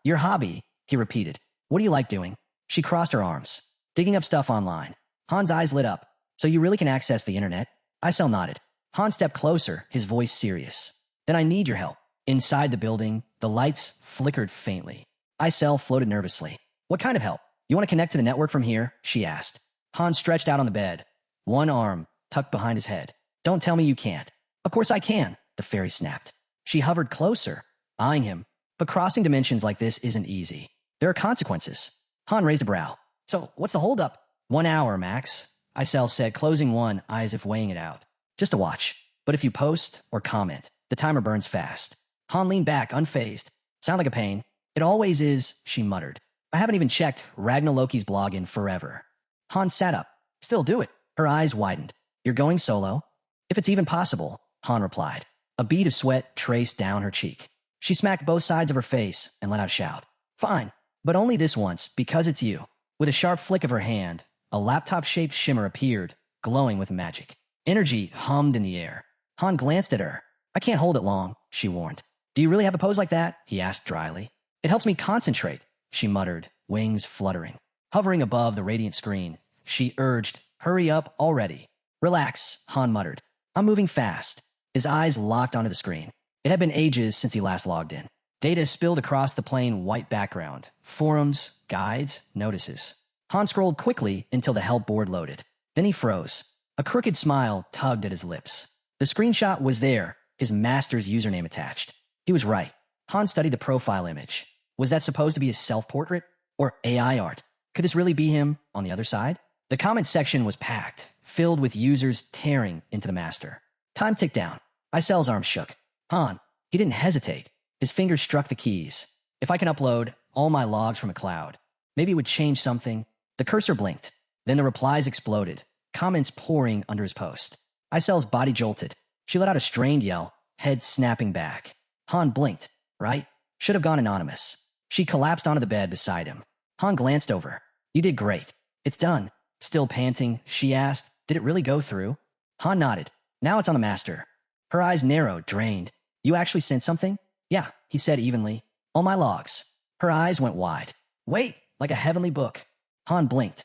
Your hobby, he repeated. What do you like doing? She crossed her arms. Digging up stuff online. Han's eyes lit up. So you really can access the internet? Isel nodded. Han stepped closer, his voice serious. Then I need your help. Inside the building, the lights flickered faintly. Isel floated nervously. What kind of help? You want to connect to the network from here? She asked. Han stretched out on the bed, one arm tucked behind his head. Don't tell me you can't. Of course I can, the fairy snapped. She hovered closer, eyeing him. But crossing dimensions like this isn't easy. There are consequences. Han raised a brow. So, what's the holdup? 1 hour, max, Isel said, closing one eye as if weighing it out. Just a watch. But if you post or comment, the timer burns fast. Han leaned back, unfazed. Sound like a pain. It always is, she muttered. I haven't even checked Loki's blog in forever. Han sat up. Still do it. Her eyes widened. You're going solo? If it's even possible, Han replied. A bead of sweat traced down her cheek. She smacked both sides of her face and let out a shout. Fine, but only this once, because it's you. With a sharp flick of her hand, a laptop-shaped shimmer appeared, glowing with magic. Energy hummed in the air. Han glanced at her. I can't hold it long, she warned. Do you really have a pose like that? He asked dryly. It helps me concentrate, she muttered, wings fluttering. Hovering above the radiant screen, she urged, hurry up already. Relax, Han muttered. I'm moving fast. His eyes locked onto the screen. It had been ages since he last logged in. Data spilled across the plain white background. Forums, guides, notices. Han scrolled quickly until the help board loaded. Then he froze. A crooked smile tugged at his lips. The screenshot was there, his master's username attached. He was right. Han studied the profile image. Was that supposed to be his self-portrait? Or AI art? Could this really be him on the other side? The comment section was packed, filled with users tearing into the master. Time ticked down. Isel's arm shook. Han, he didn't hesitate. His fingers struck the keys. If I can upload all my logs from a cloud, maybe it would change something. The cursor blinked. Then the replies exploded, comments pouring under his post. Isel's body jolted. She let out a strained yell, head snapping back. Han blinked. Right? Should have gone anonymous. She collapsed onto the bed beside him. Han glanced over. You did great. It's done. Still panting, she asked, did it really go through? Han nodded. Now it's on the master. Her eyes narrowed, drained. You actually sent something? Yeah, he said evenly. All my logs. Her eyes went wide. Wait, like a heavenly book. Han blinked.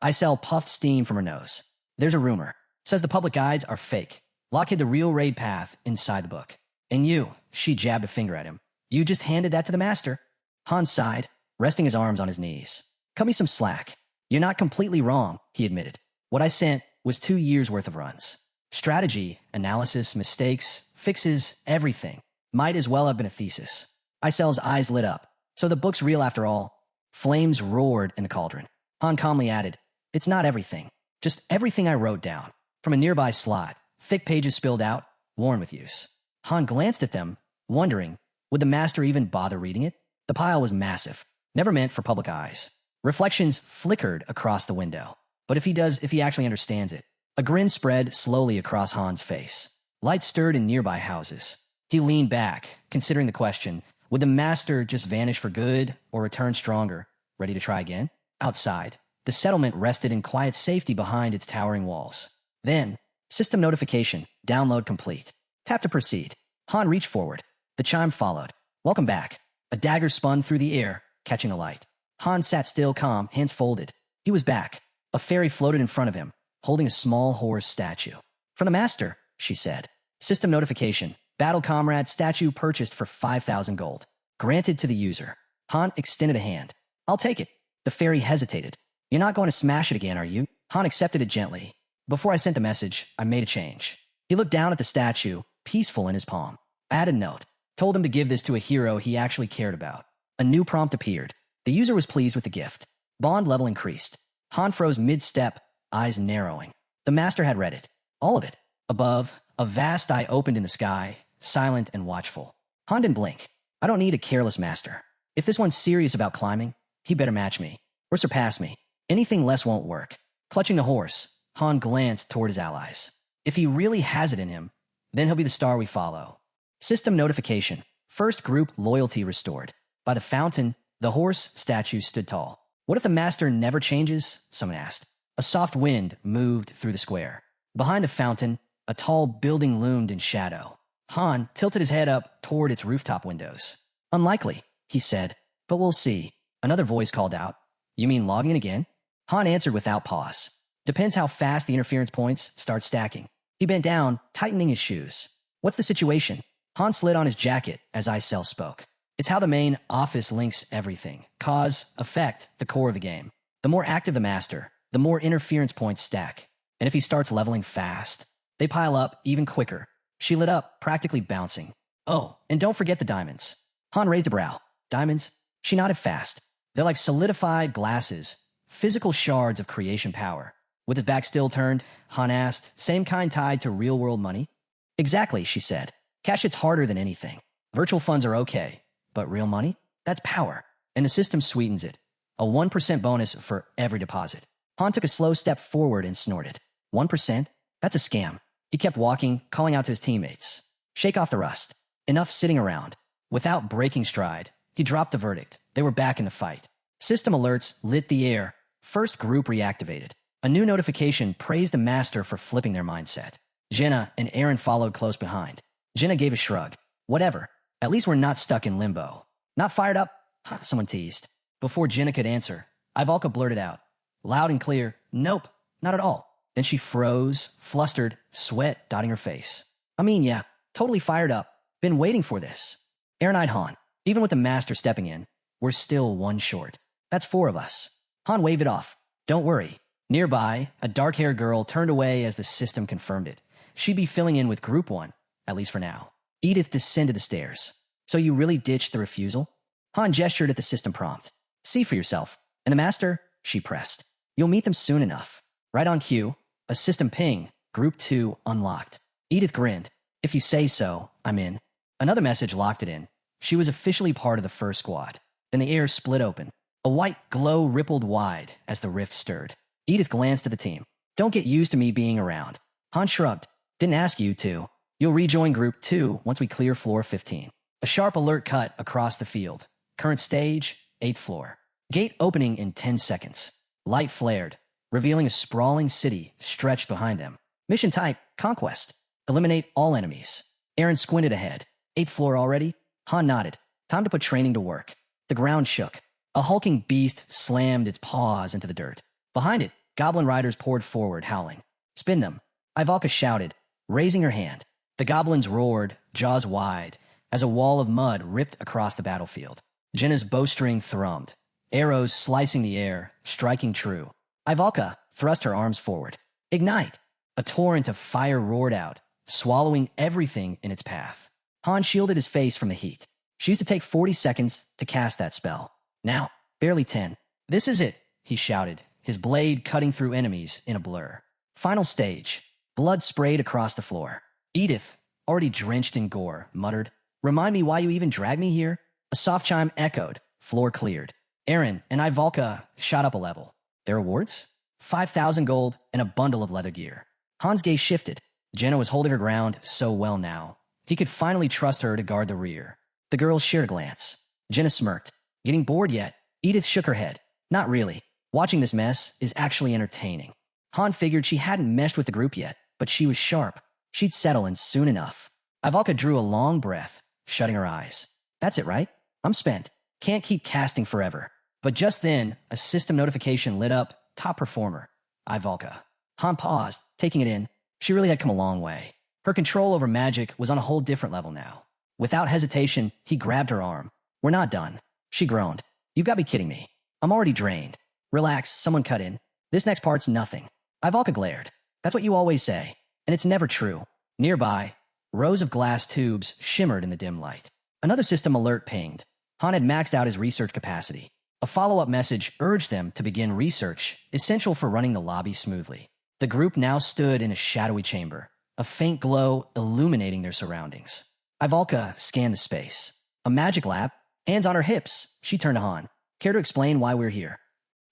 Isel puffed steam from her nose. There's a rumor. Says the public guides are fake. Locke hid the real raid path inside the book. And you, she jabbed a finger at him. You just handed that to the master. Han sighed, resting his arms on his knees. Cut me some slack. You're not completely wrong, he admitted. What I sent was 2 years' worth of runs. Strategy, analysis, mistakes, fixes, everything. Might as well have been a thesis. Isel's eyes lit up. So the book's real after all. Flames roared in the cauldron. Han calmly added, it's not everything. Just everything I wrote down. From a nearby slot, thick pages spilled out, worn with use. Han glanced at them, wondering, would the master even bother reading it? The pile was massive, never meant for public eyes. Reflections flickered across the window. But if he actually understands it. A grin spread slowly across Han's face. Light stirred in nearby houses. He leaned back, considering the question, would the master just vanish for good or return stronger, ready to try again? Outside, the settlement rested in quiet safety behind its towering walls. Then, system notification, download complete. Tap to proceed. Han reached forward. The chime followed. Welcome back. A dagger spun through the air, catching the light. Han sat still, calm, hands folded. He was back. A fairy floated in front of him, holding a small horse statue. From the master, she said. System notification. Battle comrade statue purchased for 5,000 gold. Granted to the user. Han extended a hand. I'll take it. The fairy hesitated. You're not going to smash it again, are you? Han accepted it gently. Before I sent the message, I made a change. He looked down at the statue, peaceful in his palm. I added a note. Told him to give this to a hero he actually cared about. A new prompt appeared. The user was pleased with the gift. Bond level increased. Han froze mid-step, eyes narrowing. The master had read it. All of it. Above, a vast eye opened in the sky, silent and watchful. Han didn't blink. I don't need a careless master. If this one's serious about climbing, he better match me, or surpass me. Anything less won't work. Clutching the horse, Han glanced toward his allies. If he really has it in him, then he'll be the star we follow. System notification. First group loyalty restored. By the fountain, the horse statue stood tall. What if the master never changes? Someone asked. A soft wind moved through the square. Behind the fountain, a tall building loomed in shadow. Han tilted his head up toward its rooftop windows. Unlikely, he said, but we'll see. Another voice called out. You mean logging in again? Han answered without pause. Depends how fast the interference points start stacking. He bent down, tightening his shoes. What's the situation? Han slid on his jacket as Isel spoke. It's how the main office links everything. Cause, effect, the core of the game. The more active the master, the more interference points stack. And if he starts leveling fast, they pile up even quicker. She lit up, practically bouncing. Oh, and don't forget the diamonds. Han raised a brow. Diamonds? She nodded fast. They're like solidified glasses, physical shards of creation power. With his back still turned, Han asked, same kind tied to real-world money? Exactly, she said. Cash hits harder than anything. Virtual funds are okay, but real money? That's power. And the system sweetens it. A 1% bonus for every deposit. Han took a slow step forward and snorted. 1%? That's a scam. He kept walking, calling out to his teammates. Shake off the rust. Enough sitting around. Without breaking stride, he dropped the verdict. They were back in the fight. System alerts lit the air. First group reactivated. A new notification praised the master for flipping their mindset. Jenna and Aaron followed close behind. Jenna gave a shrug. Whatever. At least we're not stuck in limbo. Not fired up? Huh, someone teased. Before Jenna could answer, Ivalka blurted out. Loud and clear, nope, not at all. Then she froze, flustered, sweat dotting her face. I mean, yeah, totally fired up. Been waiting for this. Aaron eyed Han. Even with the master stepping in, we're still one short. That's 4 of us. Han waved it off. Don't worry. Nearby, a dark-haired girl turned away as the system confirmed it. She'd be filling in with Group 1, at least for now. Edith descended the stairs. So you really ditched the refusal? Han gestured at the system prompt. See for yourself. And the master? She pressed. You'll meet them soon enough. Right on cue, a system ping, Group 2 unlocked. Edith grinned. If you say so, I'm in. Another message locked it in. She was officially part of the first squad. Then the air split open. A white glow rippled wide as the rift stirred. Edith glanced at the team. Don't get used to me being around. Han shrugged. Didn't ask you to. You'll rejoin Group 2 once we clear floor 15. A sharp alert cut across the field. Current stage, 8th floor. Gate opening in 10 seconds. Light flared, revealing a sprawling city stretched behind them. Mission type, Conquest. Eliminate all enemies. Aaron squinted ahead. 8th floor already? Han nodded. Time to put training to work. The ground shook. A hulking beast slammed its paws into the dirt. Behind it, goblin riders poured forward, howling. Spin them. Ivalka shouted, raising her hand. The goblins roared, jaws wide, as a wall of mud ripped across the battlefield. Jenna's bowstring thrummed. Arrows slicing the air, striking true. Ivalka thrust her arms forward. Ignite! A torrent of fire roared out, swallowing everything in its path. Han shielded his face from the heat. She used to take 40 seconds to cast that spell. Now, barely 10. This is it, he shouted, his blade cutting through enemies in a blur. Final stage. Blood sprayed across the floor. Edith, already drenched in gore, muttered, Remind me why you even dragged me here? A soft chime echoed. Floor cleared. Aaron and Ivalka shot up a level. Their rewards? 5,000 gold and a bundle of leather gear. Han's gaze shifted. Jenna was holding her ground so well now. He could finally trust her to guard the rear. The girls shared a glance. Jenna smirked. Getting bored yet? Edith shook her head. Not really. Watching this mess is actually entertaining. Han figured she hadn't meshed with the group yet, but she was sharp. She'd settle in soon enough. Ivalka drew a long breath, shutting her eyes. That's it, right? I'm spent. Can't keep casting forever. But just then, a system notification lit up. Top performer. Ivalka. Han paused, taking it in. She really had come a long way. Her control over magic was on a whole different level now. Without hesitation, he grabbed her arm. We're not done. She groaned. You've got to be kidding me. I'm already drained. Relax, someone cut in. This next part's nothing. Ivalka glared. That's what you always say. And it's never true. Nearby, rows of glass tubes shimmered in the dim light. Another system alert pinged. Han had maxed out his research capacity. A follow-up message urged them to begin research, essential for running the lobby smoothly. The group now stood in a shadowy chamber, a faint glow illuminating their surroundings. Ivalka scanned the space. A magic lab? Hands on her hips. She turned to Han. Care to explain why we're here?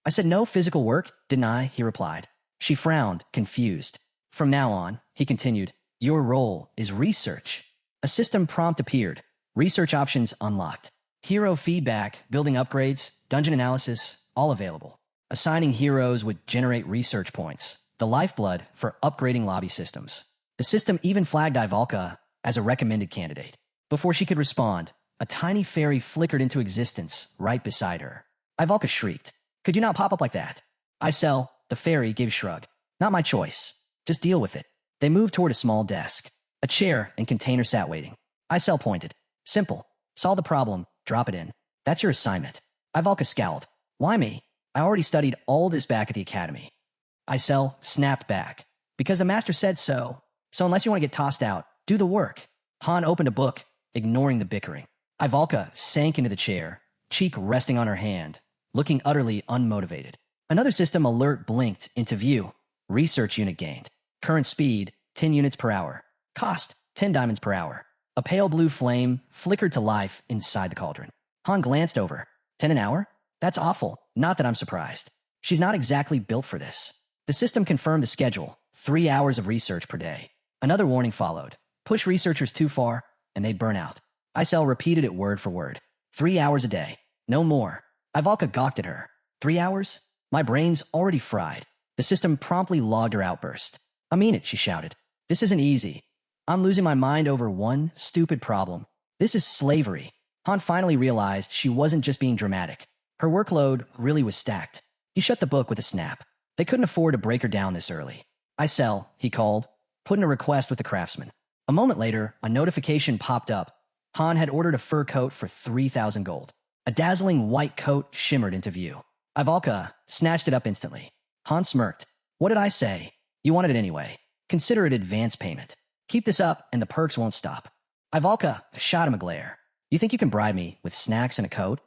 I said no physical work, didn't I? He replied. She frowned, confused. From now on, he continued, your role is research. A system prompt appeared. Research options unlocked. Hero feedback, building upgrades, dungeon analysis, all available. Assigning heroes would generate research points, the lifeblood for upgrading lobby systems. The system even flagged Ivalka as a recommended candidate. Before she could respond, a tiny fairy flickered into existence right beside her. Ivalka shrieked. Could you not pop up like that? Isel, the fairy, gave a shrug. Not my choice. Just deal with it. They moved toward a small desk. A chair and container sat waiting. Isel pointed. Simple. Solve the problem. Drop it in. That's your assignment. Ivalka scowled. Why me? I already studied all this back at the academy. Isel snapped back. Because the master said so. So unless you want to get tossed out, Do the work. Han opened a book, ignoring the bickering. Ivalka sank into the chair, cheek resting on her hand, looking utterly unmotivated. Another system alert blinked into view. Research unit gained. Current speed, 10 units per hour. Cost, 10 diamonds per hour. A pale blue flame flickered to life inside the cauldron. Han glanced over. 10 an hour? That's awful. Not that I'm surprised. She's not exactly built for this. The system confirmed the schedule. 3 hours of research per day. Another warning followed. Push researchers too far, and they'd burn out. Isel repeated it word for word. 3 hours a day. No more. Ivalka gawked at her. 3 hours? My brain's already fried. The system promptly logged her outburst. I mean it, she shouted. This isn't easy. I'm losing my mind over one stupid problem. This is slavery. Han finally realized she wasn't just being dramatic. Her workload really was stacked. He shut the book with a snap. They couldn't afford to break her down this early. Isel, he called, put in a request with the craftsman. A moment later, a notification popped up. Han had ordered a fur coat for 3,000 gold. A dazzling white coat shimmered into view. Ivalka snatched it up instantly. Han smirked. What did I say? You wanted it anyway. Consider it advance payment. Keep this up and the perks won't stop. Ivalka shot him a glare. You think you can bribe me with snacks and a coat?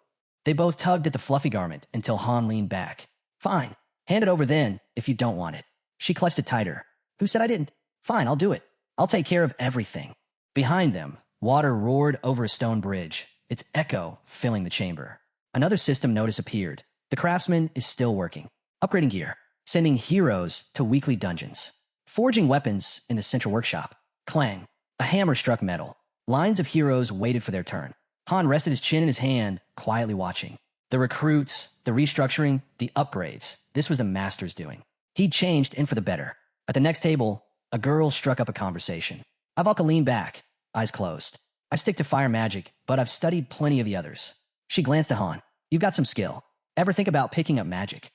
They both tugged at the fluffy garment until Han leaned back. Fine. Hand it over then if you don't want it. She clutched it tighter. Who said I didn't? Fine, I'll do it. I'll take care of everything. Behind them, water roared over a stone bridge, its echo filling the chamber. Another system notice appeared. The craftsman is still working. Upgrading gear. Sending heroes to weekly dungeons. Forging weapons in the central workshop. Clang. A hammer struck metal. Lines of heroes waited for their turn. Han rested his chin in his hand, quietly watching. The recruits, the restructuring, the upgrades. This was the master's doing. He'd changed and for the better. At the next table, a girl struck up a conversation. Ivalka leaned back, eyes closed. I stick to fire magic, but I've studied plenty of the others. She glanced at Han. You've got some skill. Ever think about picking up magic?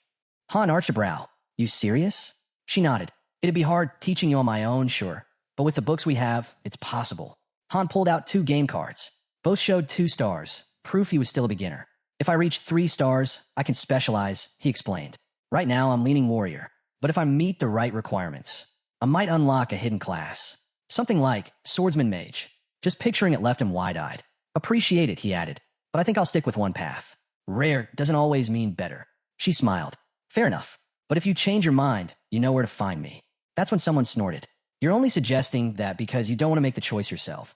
Han arched a brow. You serious? She nodded. It'd be hard teaching you on my own, sure. But with the books we have, it's possible. Han pulled out 2 game cards. Both showed 2 stars, proof he was still a beginner. If I reach 3 stars, I can specialize, he explained. Right now, I'm leaning warrior. But if I meet the right requirements, I might unlock a hidden class. Something like swordsman mage. Just picturing it left him wide-eyed. Appreciate it, he added. But I think I'll stick with one path. Rare doesn't always mean better. She smiled. Fair enough. But if you change your mind, you know where to find me. That's when someone snorted. You're only suggesting that because you don't want to make the choice yourself.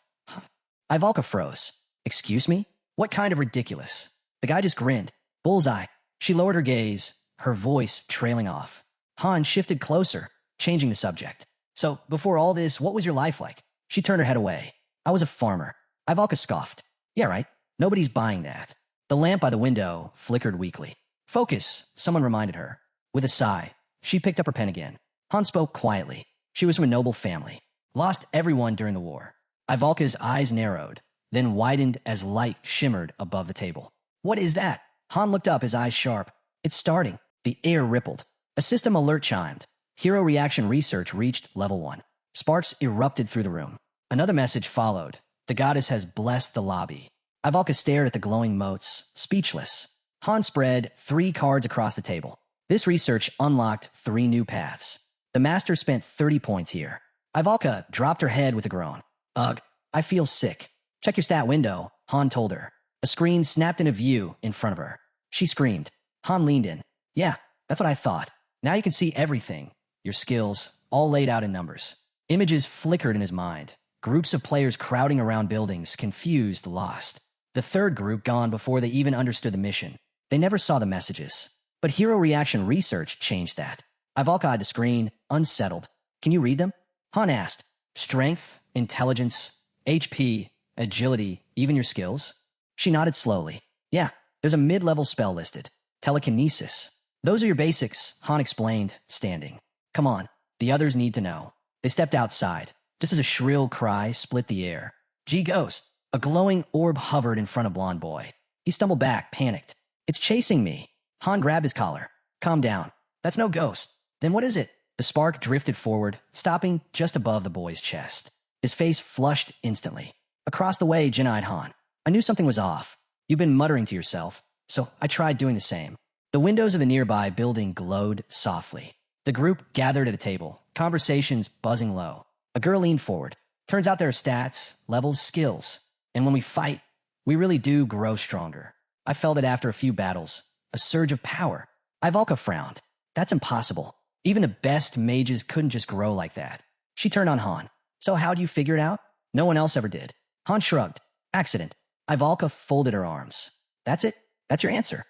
Ivalka froze. Excuse me? What kind of ridiculous? The guy just grinned. Bullseye. She lowered her gaze, her voice trailing off. Han shifted closer, changing the subject. So, before all this, what was your life like? She turned her head away. I was a farmer. Ivalka scoffed. Yeah, right. Nobody's buying that. The lamp by the window flickered weakly. Focus, someone reminded her. With a sigh, she picked up her pen again. Han spoke quietly. She was from a noble family. Lost everyone during the war. Ivalka's eyes narrowed, then widened as light shimmered above the table. What is that? Han looked up, his eyes sharp. It's starting. The air rippled. A system alert chimed. Hero reaction research reached level 1. Sparks erupted through the room. Another message followed. The goddess has blessed the lobby. Ivalka stared at the glowing motes, speechless. Han spread 3 cards across the table. This research unlocked 3 new paths. The master spent 30 points here. Ivalka dropped her head with a groan. Ugh, I feel sick. Check your stat window, Han told her. A screen snapped into view in front of her. She screamed. Han leaned in. Yeah, that's what I thought. Now you can see everything. Your skills, all laid out in numbers. Images flickered in his mind. Groups of players crowding around buildings, confused, lost. The third group gone before they even understood the mission. They never saw the messages. But hero reaction research changed that. Ivalka eyed the screen, unsettled. Can you read them? Han asked. Strength, intelligence, HP, agility, even your skills? She nodded slowly. Yeah, there's a mid-level spell listed. Telekinesis. Those are your basics, Han explained, standing. Come on, the others need to know. They stepped outside, just as a shrill cry split the air. Gee, Ghost. A glowing orb hovered in front of Blonde Boy. He stumbled back, panicked. It's chasing me. Han grabbed his collar. Calm down. That's no ghost. Then what is it? The spark drifted forward, stopping just above the boy's chest. His face flushed instantly. Across the way, Jin-eyed Han. I knew something was off. You've been muttering to yourself, so I tried doing the same. The windows of the nearby building glowed softly. The group gathered at a table, conversations buzzing low. A girl leaned forward. Turns out there are stats, levels, skills. And when we fight, we really do grow stronger. I felt it after a few battles. A surge of power. Ivalka frowned. That's impossible. Even the best mages couldn't just grow like that. She turned on Han. So how'd you figure it out? No one else ever did. Han shrugged. Accident. Ivalka folded her arms. That's it? That's your answer?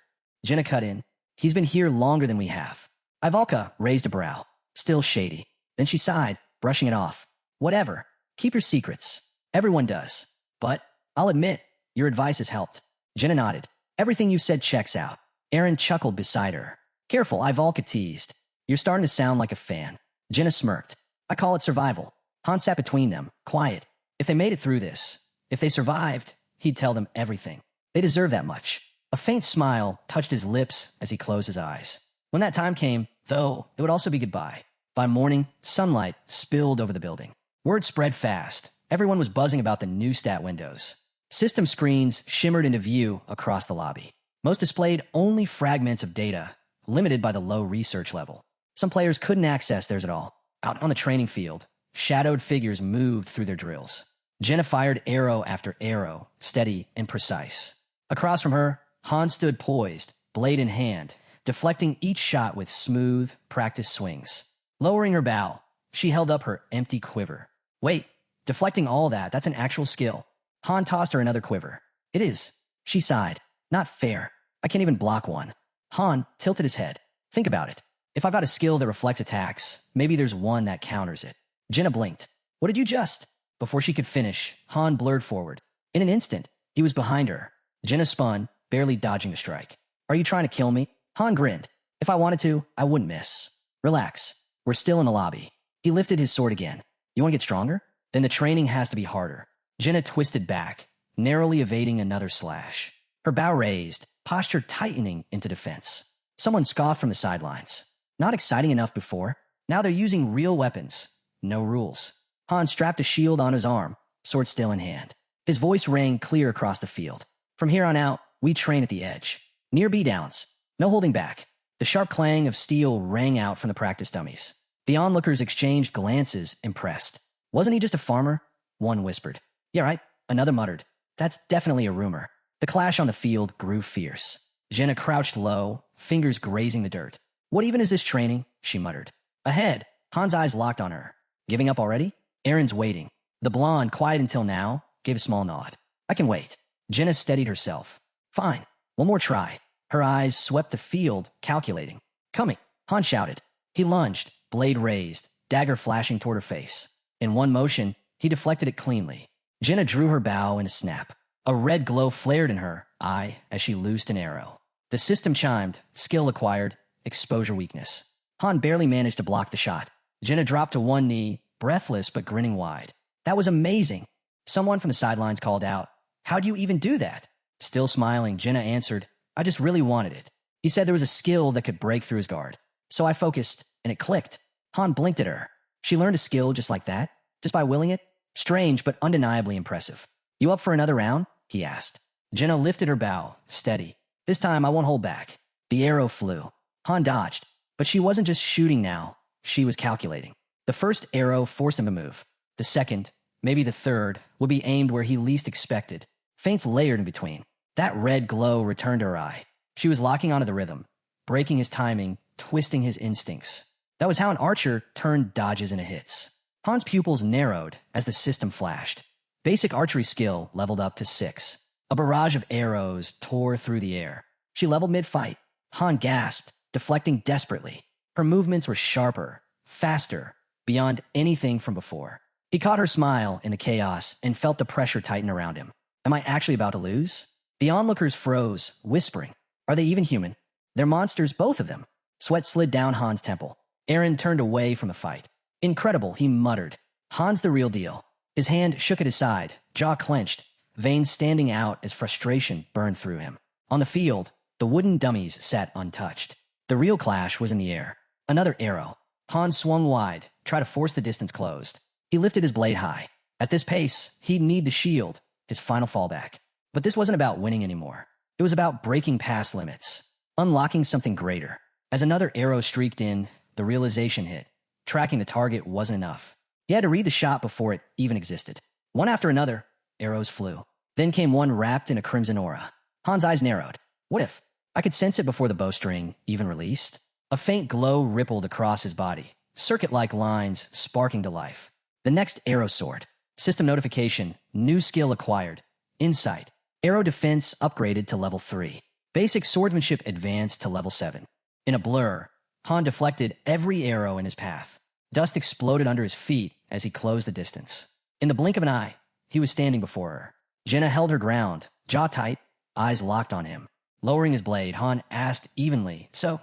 Jenna cut in. He's been here longer than we have. Ivalka raised a brow. Still shady. Then she sighed, brushing it off. Whatever. Keep your secrets. Everyone does. But, I'll admit, your advice has helped. Jenna nodded. Everything you said checks out. Aaron chuckled beside her. Careful, Ivalka teased. You're starting to sound like a fan. Jenna smirked. I call it survival. Han sat between them, quiet. If they made it through this, if they survived, he'd tell them everything. They deserve that much. A faint smile touched his lips as he closed his eyes. When that time came, though, it would also be goodbye. By morning, sunlight spilled over the building. Word spread fast. Everyone was buzzing about the new stat windows. System screens shimmered into view across the lobby. Most displayed only fragments of data, limited by the low research level. Some players couldn't access theirs at all. Out on the training field, shadowed figures moved through their drills. Jenna fired arrow after arrow, steady and precise. Across from her, Han stood poised, blade in hand, deflecting each shot with smooth, practiced swings. Lowering her bow, she held up her empty quiver. Wait, deflecting all that, that's an actual skill. Han tossed her another quiver. It is. She sighed. Not fair. I can't even block one. Han tilted his head. Think about it. If I've got a skill that reflects attacks, maybe there's one that counters it. Jenna blinked. What did you just? Before she could finish, Han blurred forward. In an instant, he was behind her. Jenna spun, barely dodging the strike. Are you trying to kill me? Han grinned. If I wanted to, I wouldn't miss. Relax. We're still in the lobby. He lifted his sword again. You want to get stronger? Then the training has to be harder. Jenna twisted back, narrowly evading another slash. Her bow raised, posture tightening into defense. Someone scoffed from the sidelines. Not exciting enough before. Now they're using real weapons. No rules. Han strapped a shield on his arm, sword still in hand. His voice rang clear across the field. From here on out, we train at the edge. Near beatdowns. No holding back. The sharp clang of steel rang out from the practice dummies. The onlookers exchanged glances, impressed. Wasn't he just a farmer? One whispered. Yeah, right. Another muttered. That's definitely a rumor. The clash on the field grew fierce. Jenna crouched low, fingers grazing the dirt. What even is this training? She muttered. Ahead, Han's eyes locked on her. Giving up already? Aaron's waiting. The blonde, quiet until now, gave a small nod. I can wait. Jenna steadied herself. Fine. One more try. Her eyes swept the field, calculating. Coming. Han shouted. He lunged, blade raised, dagger flashing toward her face. In one motion, he deflected it cleanly. Jenna drew her bow in a snap. A red glow flared in her eye as she loosed an arrow. The system chimed, skill acquired, exposure weakness. Han barely managed to block the shot. Jenna dropped to one knee, breathless but grinning wide. That was amazing. Someone from the sidelines called out, How'd you even do that? Still smiling, Jenna answered, I just really wanted it. He said there was a skill that could break through his guard. So I focused, and it clicked. Han blinked at her. She learned a skill just like that? Just by willing it? Strange, but undeniably impressive. You up for another round? He asked. Jenna lifted her bow, steady. This time I won't hold back. The arrow flew. Han dodged, but she wasn't just shooting now. She was calculating. The first arrow forced him to move. The second, maybe the third, would be aimed where he least expected. Feints layered in between. That red glow returned to her eye. She was locking onto the rhythm, breaking his timing, twisting his instincts. That was how an archer turned dodges into hits. Han's pupils narrowed as the system flashed. Basic archery skill leveled up to 6. A barrage of arrows tore through the air. She leveled mid-fight. Han gasped, deflecting desperately. Her movements were sharper, faster, beyond anything from before. He caught her smile in the chaos and felt the pressure tighten around him. Am I actually about to lose? The onlookers froze, whispering. Are they even human? They're monsters, both of them. Sweat slid down Han's temple. Aaron turned away from the fight. Incredible, he muttered. Han's the real deal. His hand shook at his side, jaw clenched, veins standing out as frustration burned through him. On the field, the wooden dummies sat untouched. The real clash was in the air. Another arrow. Han swung wide, tried to force the distance closed. He lifted his blade high. At this pace, he'd need the shield, his final fallback. But this wasn't about winning anymore. It was about breaking past limits, unlocking something greater. As another arrow streaked in, the realization hit. Tracking the target wasn't enough. He had to read the shot before it even existed. One after another, arrows flew. Then came one wrapped in a crimson aura. Han's eyes narrowed. What if? I could sense it before the bowstring even released. A faint glow rippled across his body, circuit-like lines sparking to life. The next arrow soared. System notification, new skill acquired. Insight. Arrow defense upgraded to level 3. Basic swordsmanship advanced to level 7. In a blur, Han deflected every arrow in his path. Dust exploded under his feet as he closed the distance. In the blink of an eye, he was standing before her. Jenna held her ground, jaw tight, eyes locked on him. Lowering his blade, Han asked evenly, "So,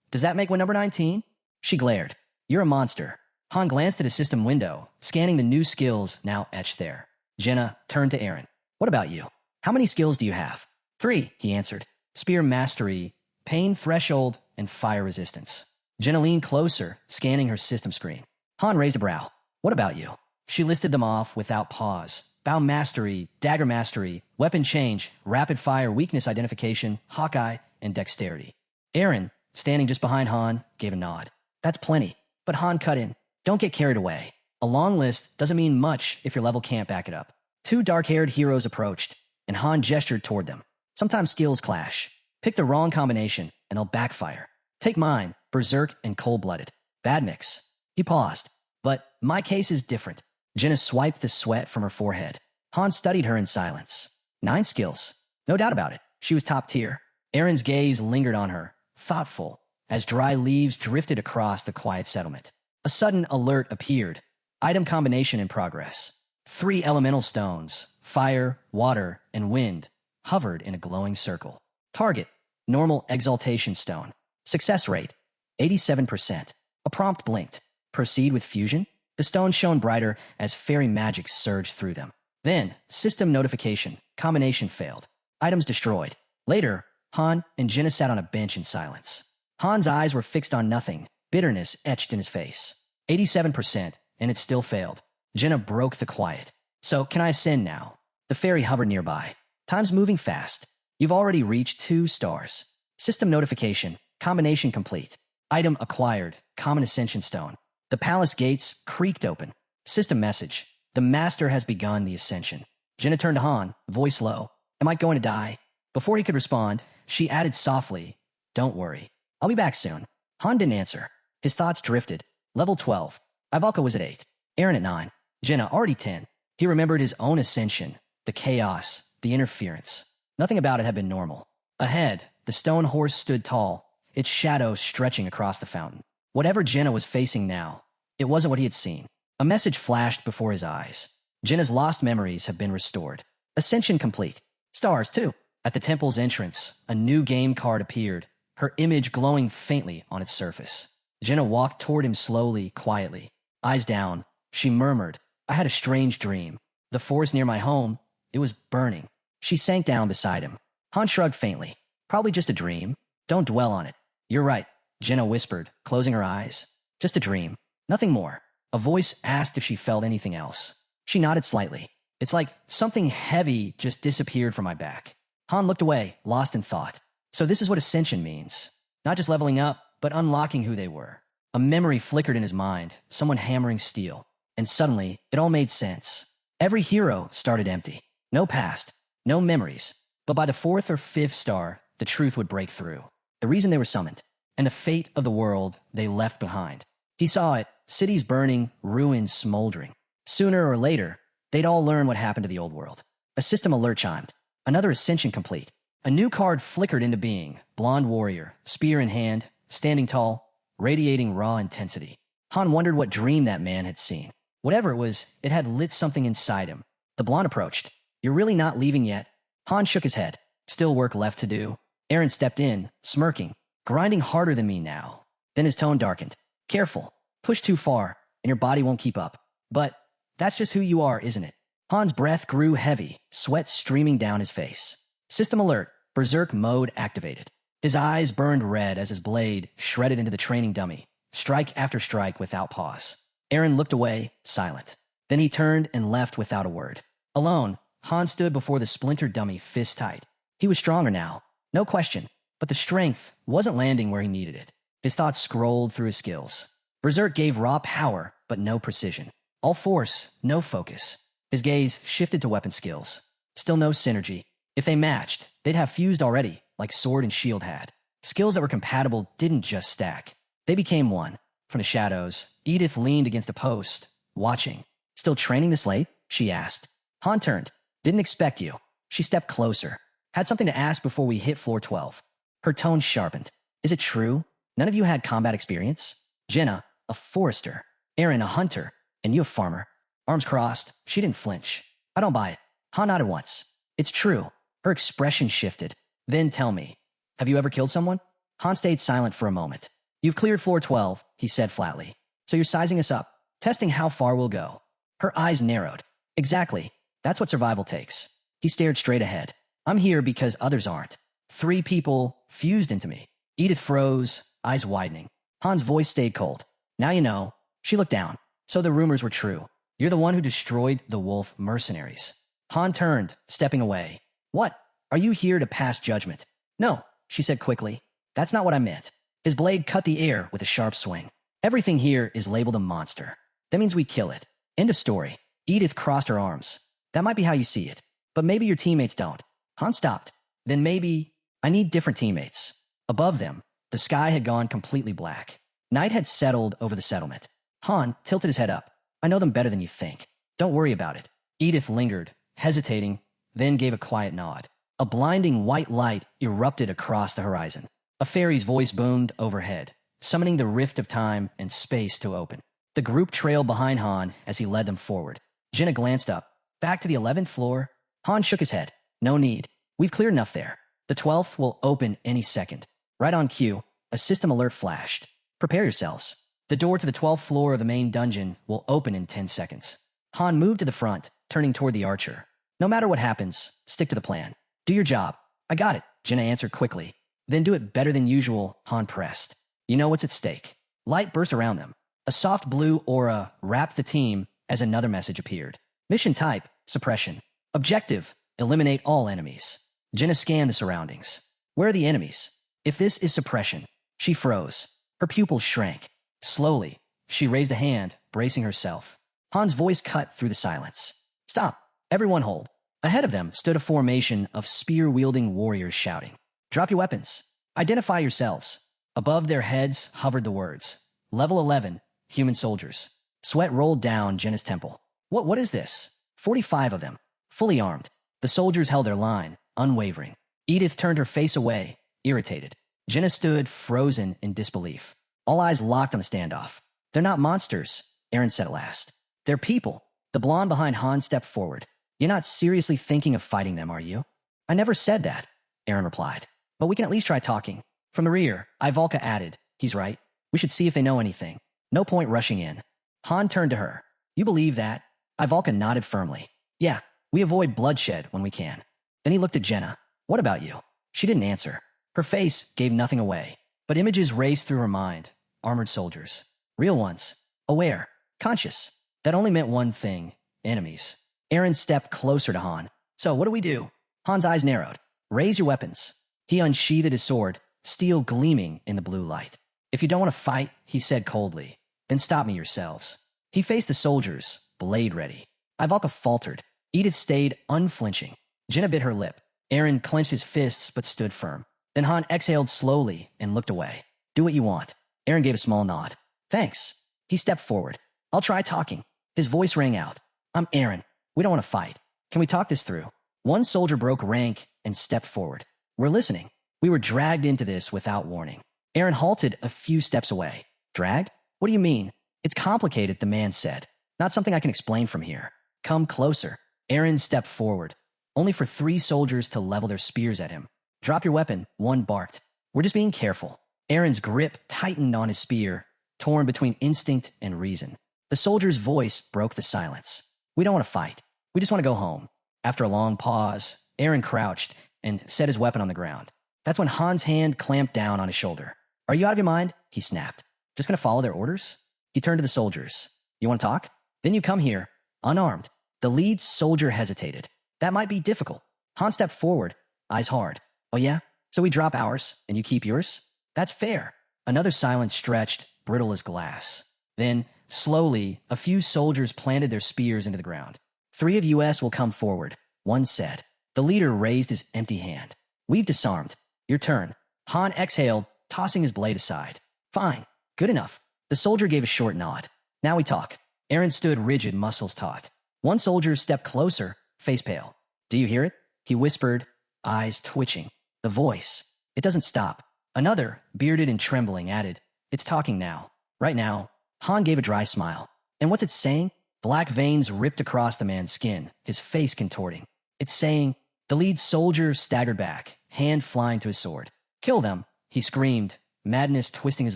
does that make one number 19? She glared. "You're a monster." Han glanced at his system window, scanning the new skills now etched there. Jenna turned to Aaron. "What about you? How many skills do you have?" 3, he answered. Spear mastery, pain threshold, and fire resistance. Jenna leaned closer, scanning her system screen. Han raised a brow. "What about you?" She listed them off without pause. Bow mastery, dagger mastery, weapon change, rapid fire, weakness identification, Hawkeye, and dexterity. Aaron, standing just behind Han, gave a nod. "That's plenty." But Han cut in. "Don't get carried away. A long list doesn't mean much if your level can't back it up." 2 dark-haired heroes approached, and Han gestured toward them. Sometimes skills clash. Pick the wrong combination, and they'll backfire. Take mine, Berserk and Cold-Blooded. Bad mix. He paused. "But my case is different." Jenna swiped the sweat from her forehead. Han studied her in silence. 9 skills. No doubt about it. She was top tier. Aaron's gaze lingered on her, thoughtful, as dry leaves drifted across the quiet settlement. A sudden alert appeared. Item combination in progress. 3 elemental stones, fire, water, and wind, hovered in a glowing circle. Target, normal exaltation stone. Success rate, 87%. A prompt blinked. Proceed with fusion? The stones shone brighter as fairy magic surged through them. Then, system notification. Combination failed. Items destroyed. Later, Han and Jenna sat on a bench in silence. Han's eyes were fixed on nothing, bitterness etched in his face. 87%, and it still failed. Jenna broke the quiet. "So, can I ascend now?" The fairy hovered nearby. "Time's moving fast. You've already reached 2 stars. System notification. Combination complete. Item acquired. Common ascension stone." The palace gates creaked open. System message. "The master has begun the ascension." Jenna turned to Han, voice low. "Am I going to die?" Before he could respond, she added softly, "Don't worry. I'll be back soon." Han didn't answer. His thoughts drifted. Level 12. Ivalka was at 8. Aaron at 9. Jenna already 10. He remembered his own ascension, the chaos, the interference. Nothing about it had been normal. Ahead, the stone horse stood tall, its shadow stretching across the fountain. Whatever Jenna was facing now, it wasn't what he had seen. A message flashed before his eyes. Jenna's lost memories have been restored. Ascension complete. Stars, too. At the temple's entrance, a new game card appeared, her image glowing faintly on its surface. Jenna walked toward him slowly, quietly. Eyes down, she murmured, "I had a strange dream. The forest near my home, it was burning." She sank down beside him. Han shrugged faintly. "Probably just a dream. Don't dwell on it." "You're right," Jenna whispered, closing her eyes. "Just a dream. Nothing more." A voice asked if she felt anything else. She nodded slightly. "It's like something heavy just disappeared from my back." Han looked away, lost in thought. So this is what ascension means. Not just leveling up, but unlocking who they were. A memory flickered in his mind, someone hammering steel. And suddenly, it all made sense. Every hero started empty. No past, no memories. But by the 4th or 5th star, the truth would break through. The reason they were summoned, and the fate of the world they left behind. He saw it, cities burning, ruins smoldering. Sooner or later, they'd all learn what happened to the old world. A system alert chimed. Another ascension complete. A new card flickered into being. Blonde warrior, spear in hand, standing tall, radiating raw intensity. Han wondered what dream that man had seen. Whatever it was, it had lit something inside him. The blonde approached. "You're really not leaving yet?" Han shook his head. "Still work left to do." Aaron stepped in, smirking. "Grinding harder than me now." Then his tone darkened. "Careful. Push too far, and your body won't keep up. But that's just who you are, isn't it?" Han's breath grew heavy, sweat streaming down his face. System alert. Berserk mode activated. His eyes burned red as his blade shredded into the training dummy, strike after strike without pause. Aaron looked away, silent. Then he turned and left without a word. Alone, Han stood before the splintered dummy fist tight. He was stronger now, no question, but the strength wasn't landing where he needed it. His thoughts scrolled through his skills. Berserk gave raw power, but no precision. All force, no focus. His gaze shifted to weapon skills. Still no synergy. If they matched, they'd have fused already, like sword and shield had. Skills that were compatible didn't just stack. They became one. From the shadows, Edith leaned against a post, watching. Still training this late? She asked. Han turned. Didn't expect you. She stepped closer. Had something to ask before we hit floor 12. Her tone sharpened. Is it true? None of you had combat experience? Jenna, a forester. Aaron, a hunter. And you a farmer. Arms crossed. She didn't flinch. I don't buy it. Han nodded once. It's true. Her expression shifted. Then tell me. Have you ever killed someone? Han stayed silent for a moment. You've cleared floor 12, he said flatly. So you're sizing us up. Testing how far we'll go. Her eyes narrowed. Exactly. That's what survival takes. He stared straight ahead. I'm here because others aren't. 3 people fused into me. Edith froze, eyes widening. Han's voice stayed cold. Now you know. She looked down. So the rumors were true. You're the one who destroyed the wolf mercenaries. Han turned, stepping away. What? Are you here to pass judgment? No, she said quickly. That's not what I meant. His blade cut the air with a sharp swing. Everything here is labeled a monster. That means we kill it. End of story. Edith crossed her arms. That might be how you see it. But maybe your teammates don't. Han stopped. Then maybe I need different teammates. Above them, the sky had gone completely black. Night had settled over the settlement. Han tilted his head up. I know them better than you think. Don't worry about it. Edith lingered, hesitating, then gave a quiet nod. A blinding white light erupted across the horizon. A fairy's voice boomed overhead, summoning the rift of time and space to open. The group trailed behind Han as he led them forward. Jenna glanced up. Back to the 11th floor. Han shook his head. No need. We've cleared enough there. The 12th will open any second. Right on cue, a system alert flashed. Prepare yourselves. The door to the 12th floor of the main dungeon will open in 10 seconds. Han moved to the front, turning toward the archer. No matter what happens, stick to the plan. Do your job. I got it, Jenna answered quickly. Then do it better than usual, Han pressed. You know what's at stake. Light burst around them. A soft blue aura wrapped the team as another message appeared. Mission type, suppression. Objective, eliminate all enemies. Jenna scanned the surroundings. Where are the enemies? If this is suppression, she froze. Her pupils shrank. Slowly, she raised a hand, bracing herself. Han's voice cut through the silence. Stop. Everyone hold. Ahead of them stood a formation of spear-wielding warriors shouting. Drop your weapons. Identify yourselves. Above their heads hovered the words. Level 11, human soldiers. Sweat rolled down Jenna's temple. What is this? 45 of them, fully armed. The soldiers held their line, unwavering. Edith turned her face away, irritated. Jenna stood frozen in disbelief. All eyes locked on the standoff. They're not monsters, Aaron said at last. They're people. The blonde behind Han stepped forward. You're not seriously thinking of fighting them, are you? I never said that, Aaron replied. But we can at least try talking. From the rear, Ivalka added. He's right. We should see if they know anything. No point rushing in. Han turned to her. You believe that? Ivalka nodded firmly. Yeah, we avoid bloodshed when we can. Then he looked at Jenna. What about you? She didn't answer. Her face gave nothing away. But images raced through her mind. Armored soldiers. Real ones. Aware. Conscious. That only meant one thing. Enemies. Aaron stepped closer to Han. So, what do we do? Han's eyes narrowed. Raise your weapons. He unsheathed his sword, steel gleaming in the blue light. If you don't want to fight, he said coldly, then stop me yourselves. He faced the soldiers, blade ready. Ivalka faltered. Edith stayed unflinching. Jenna bit her lip. Aaron clenched his fists but stood firm. Then Han exhaled slowly and looked away. Do what you want. Aaron gave a small nod. Thanks. He stepped forward. I'll try talking. His voice rang out. I'm Aaron. We don't want to fight. Can we talk this through? One soldier broke rank and stepped forward. We're listening. We were dragged into this without warning. Aaron halted a few steps away. Dragged? What do you mean? It's complicated, the man said. Not something I can explain from here. Come closer. Aaron stepped forward, only for 3 soldiers to level their spears at him. Drop your weapon, one barked. We're just being careful. Aaron's grip tightened on his spear, torn between instinct and reason. The soldier's voice broke the silence. We don't want to fight. We just want to go home. After a long pause, Aaron crouched and set his weapon on the ground. That's when Han's hand clamped down on his shoulder. Are you out of your mind? He snapped. Just going to follow their orders? He turned to the soldiers. You want to talk? Then you come here, unarmed. The lead soldier hesitated. That might be difficult. Han stepped forward, eyes hard. Oh yeah? So we drop ours, and you keep yours? That's fair. Another silence stretched, brittle as glass. Then, Slowly, a few soldiers planted their spears into the ground. 3 of US will come forward, one said. The leader raised his empty hand. We've disarmed. Your turn. Han exhaled, tossing his blade aside. Fine. Good enough. The soldier gave a short nod. Now we talk. Aaron stood rigid, muscles taut. One soldier stepped closer, face pale. Do you hear it? He whispered, eyes twitching. The voice. It doesn't stop. Another, bearded and trembling, added, It's talking now. Right now. Han gave a dry smile. And what's it saying? Black veins ripped across the man's skin, his face contorting. It's saying, the lead soldier staggered back, hand flying to his sword. Kill them, he screamed, madness twisting his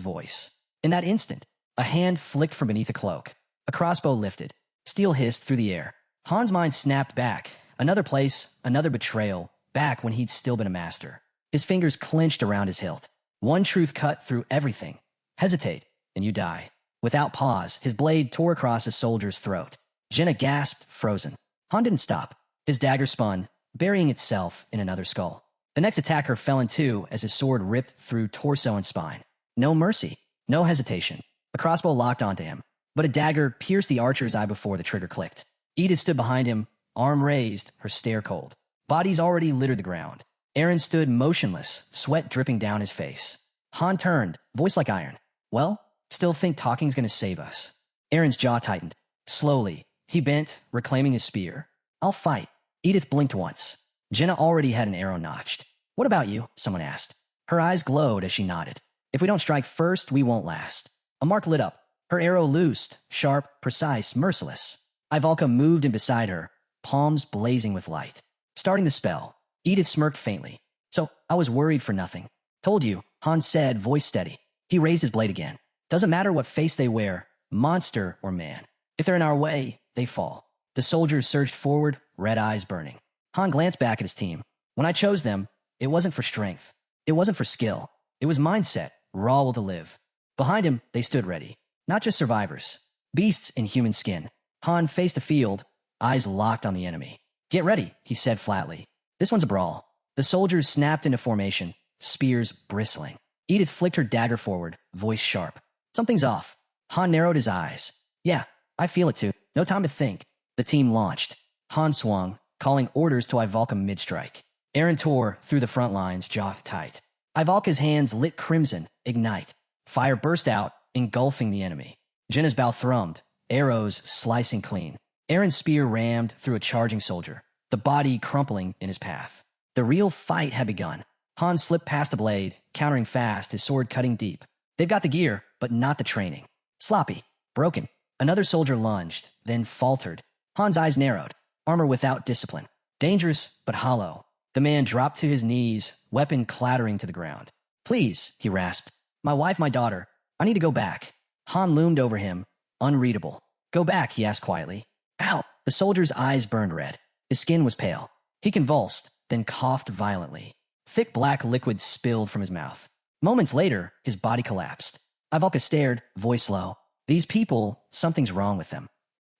voice. In that instant, a hand flicked from beneath a cloak. A crossbow lifted. Steel hissed through the air. Han's mind snapped back. Another place, another betrayal, back when he'd still been a master. His fingers clenched around his hilt. One truth cut through everything. Hesitate, and you die. Without pause, his blade tore across a soldier's throat. Jenna gasped, frozen. Han didn't stop. His dagger spun, burying itself in another skull. The next attacker fell in two as his sword ripped through torso and spine. No mercy, no hesitation. A crossbow locked onto him, but a dagger pierced the archer's eye before the trigger clicked. Edith stood behind him, arm raised, her stare cold. Bodies already littered the ground. Aaron stood motionless, sweat dripping down his face. Han turned, voice like iron. Well, still think talking's gonna save us. Aaron's jaw tightened. Slowly, he bent, reclaiming his spear. I'll fight. Edith blinked once. Jenna already had an arrow notched. What about you? Someone asked. Her eyes glowed as she nodded. If we don't strike first, we won't last. A mark lit up. Her arrow loosed, sharp, precise, merciless. Ivalka moved in beside her, palms blazing with light. Starting the spell, Edith smirked faintly. So, I was worried for nothing. Told you, Han said, voice steady. He raised his blade again. Doesn't matter what face they wear, monster or man. If they're in our way, they fall. The soldiers surged forward, red eyes burning. Han glanced back at his team. When I chose them, it wasn't for strength. It wasn't for skill. It was mindset, raw will to live. Behind him, they stood ready. Not just survivors. Beasts in human skin. Han faced the field, eyes locked on the enemy. Get ready, he said flatly. This one's a brawl. The soldiers snapped into formation, spears bristling. Edith flicked her dagger forward, voice sharp. Something's off. Han narrowed his eyes. Yeah, I feel it too. No time to think. The team launched. Han swung, calling orders to Ivalka mid-strike. Aaron tore through the front lines, jaw tight. Ivalka's hands lit crimson, ignite. Fire burst out, engulfing the enemy. Jenna's bow thrummed, arrows slicing clean. Aaron's spear rammed through a charging soldier, the body crumpling in his path. The real fight had begun. Han slipped past the blade, countering fast, his sword cutting deep. They've got the gear, but not the training. Sloppy, broken. Another soldier lunged, then faltered. Han's eyes narrowed, armor without discipline. Dangerous, but hollow. The man dropped to his knees, weapon clattering to the ground. Please, he rasped. My wife, my daughter. I need to go back. Han loomed over him, unreadable. Go back, he asked quietly. Ow! The soldier's eyes burned red. His skin was pale. He convulsed, then coughed violently. Thick black liquid spilled from his mouth. Moments later, his body collapsed. Ivalka stared, voice low. These people, something's wrong with them.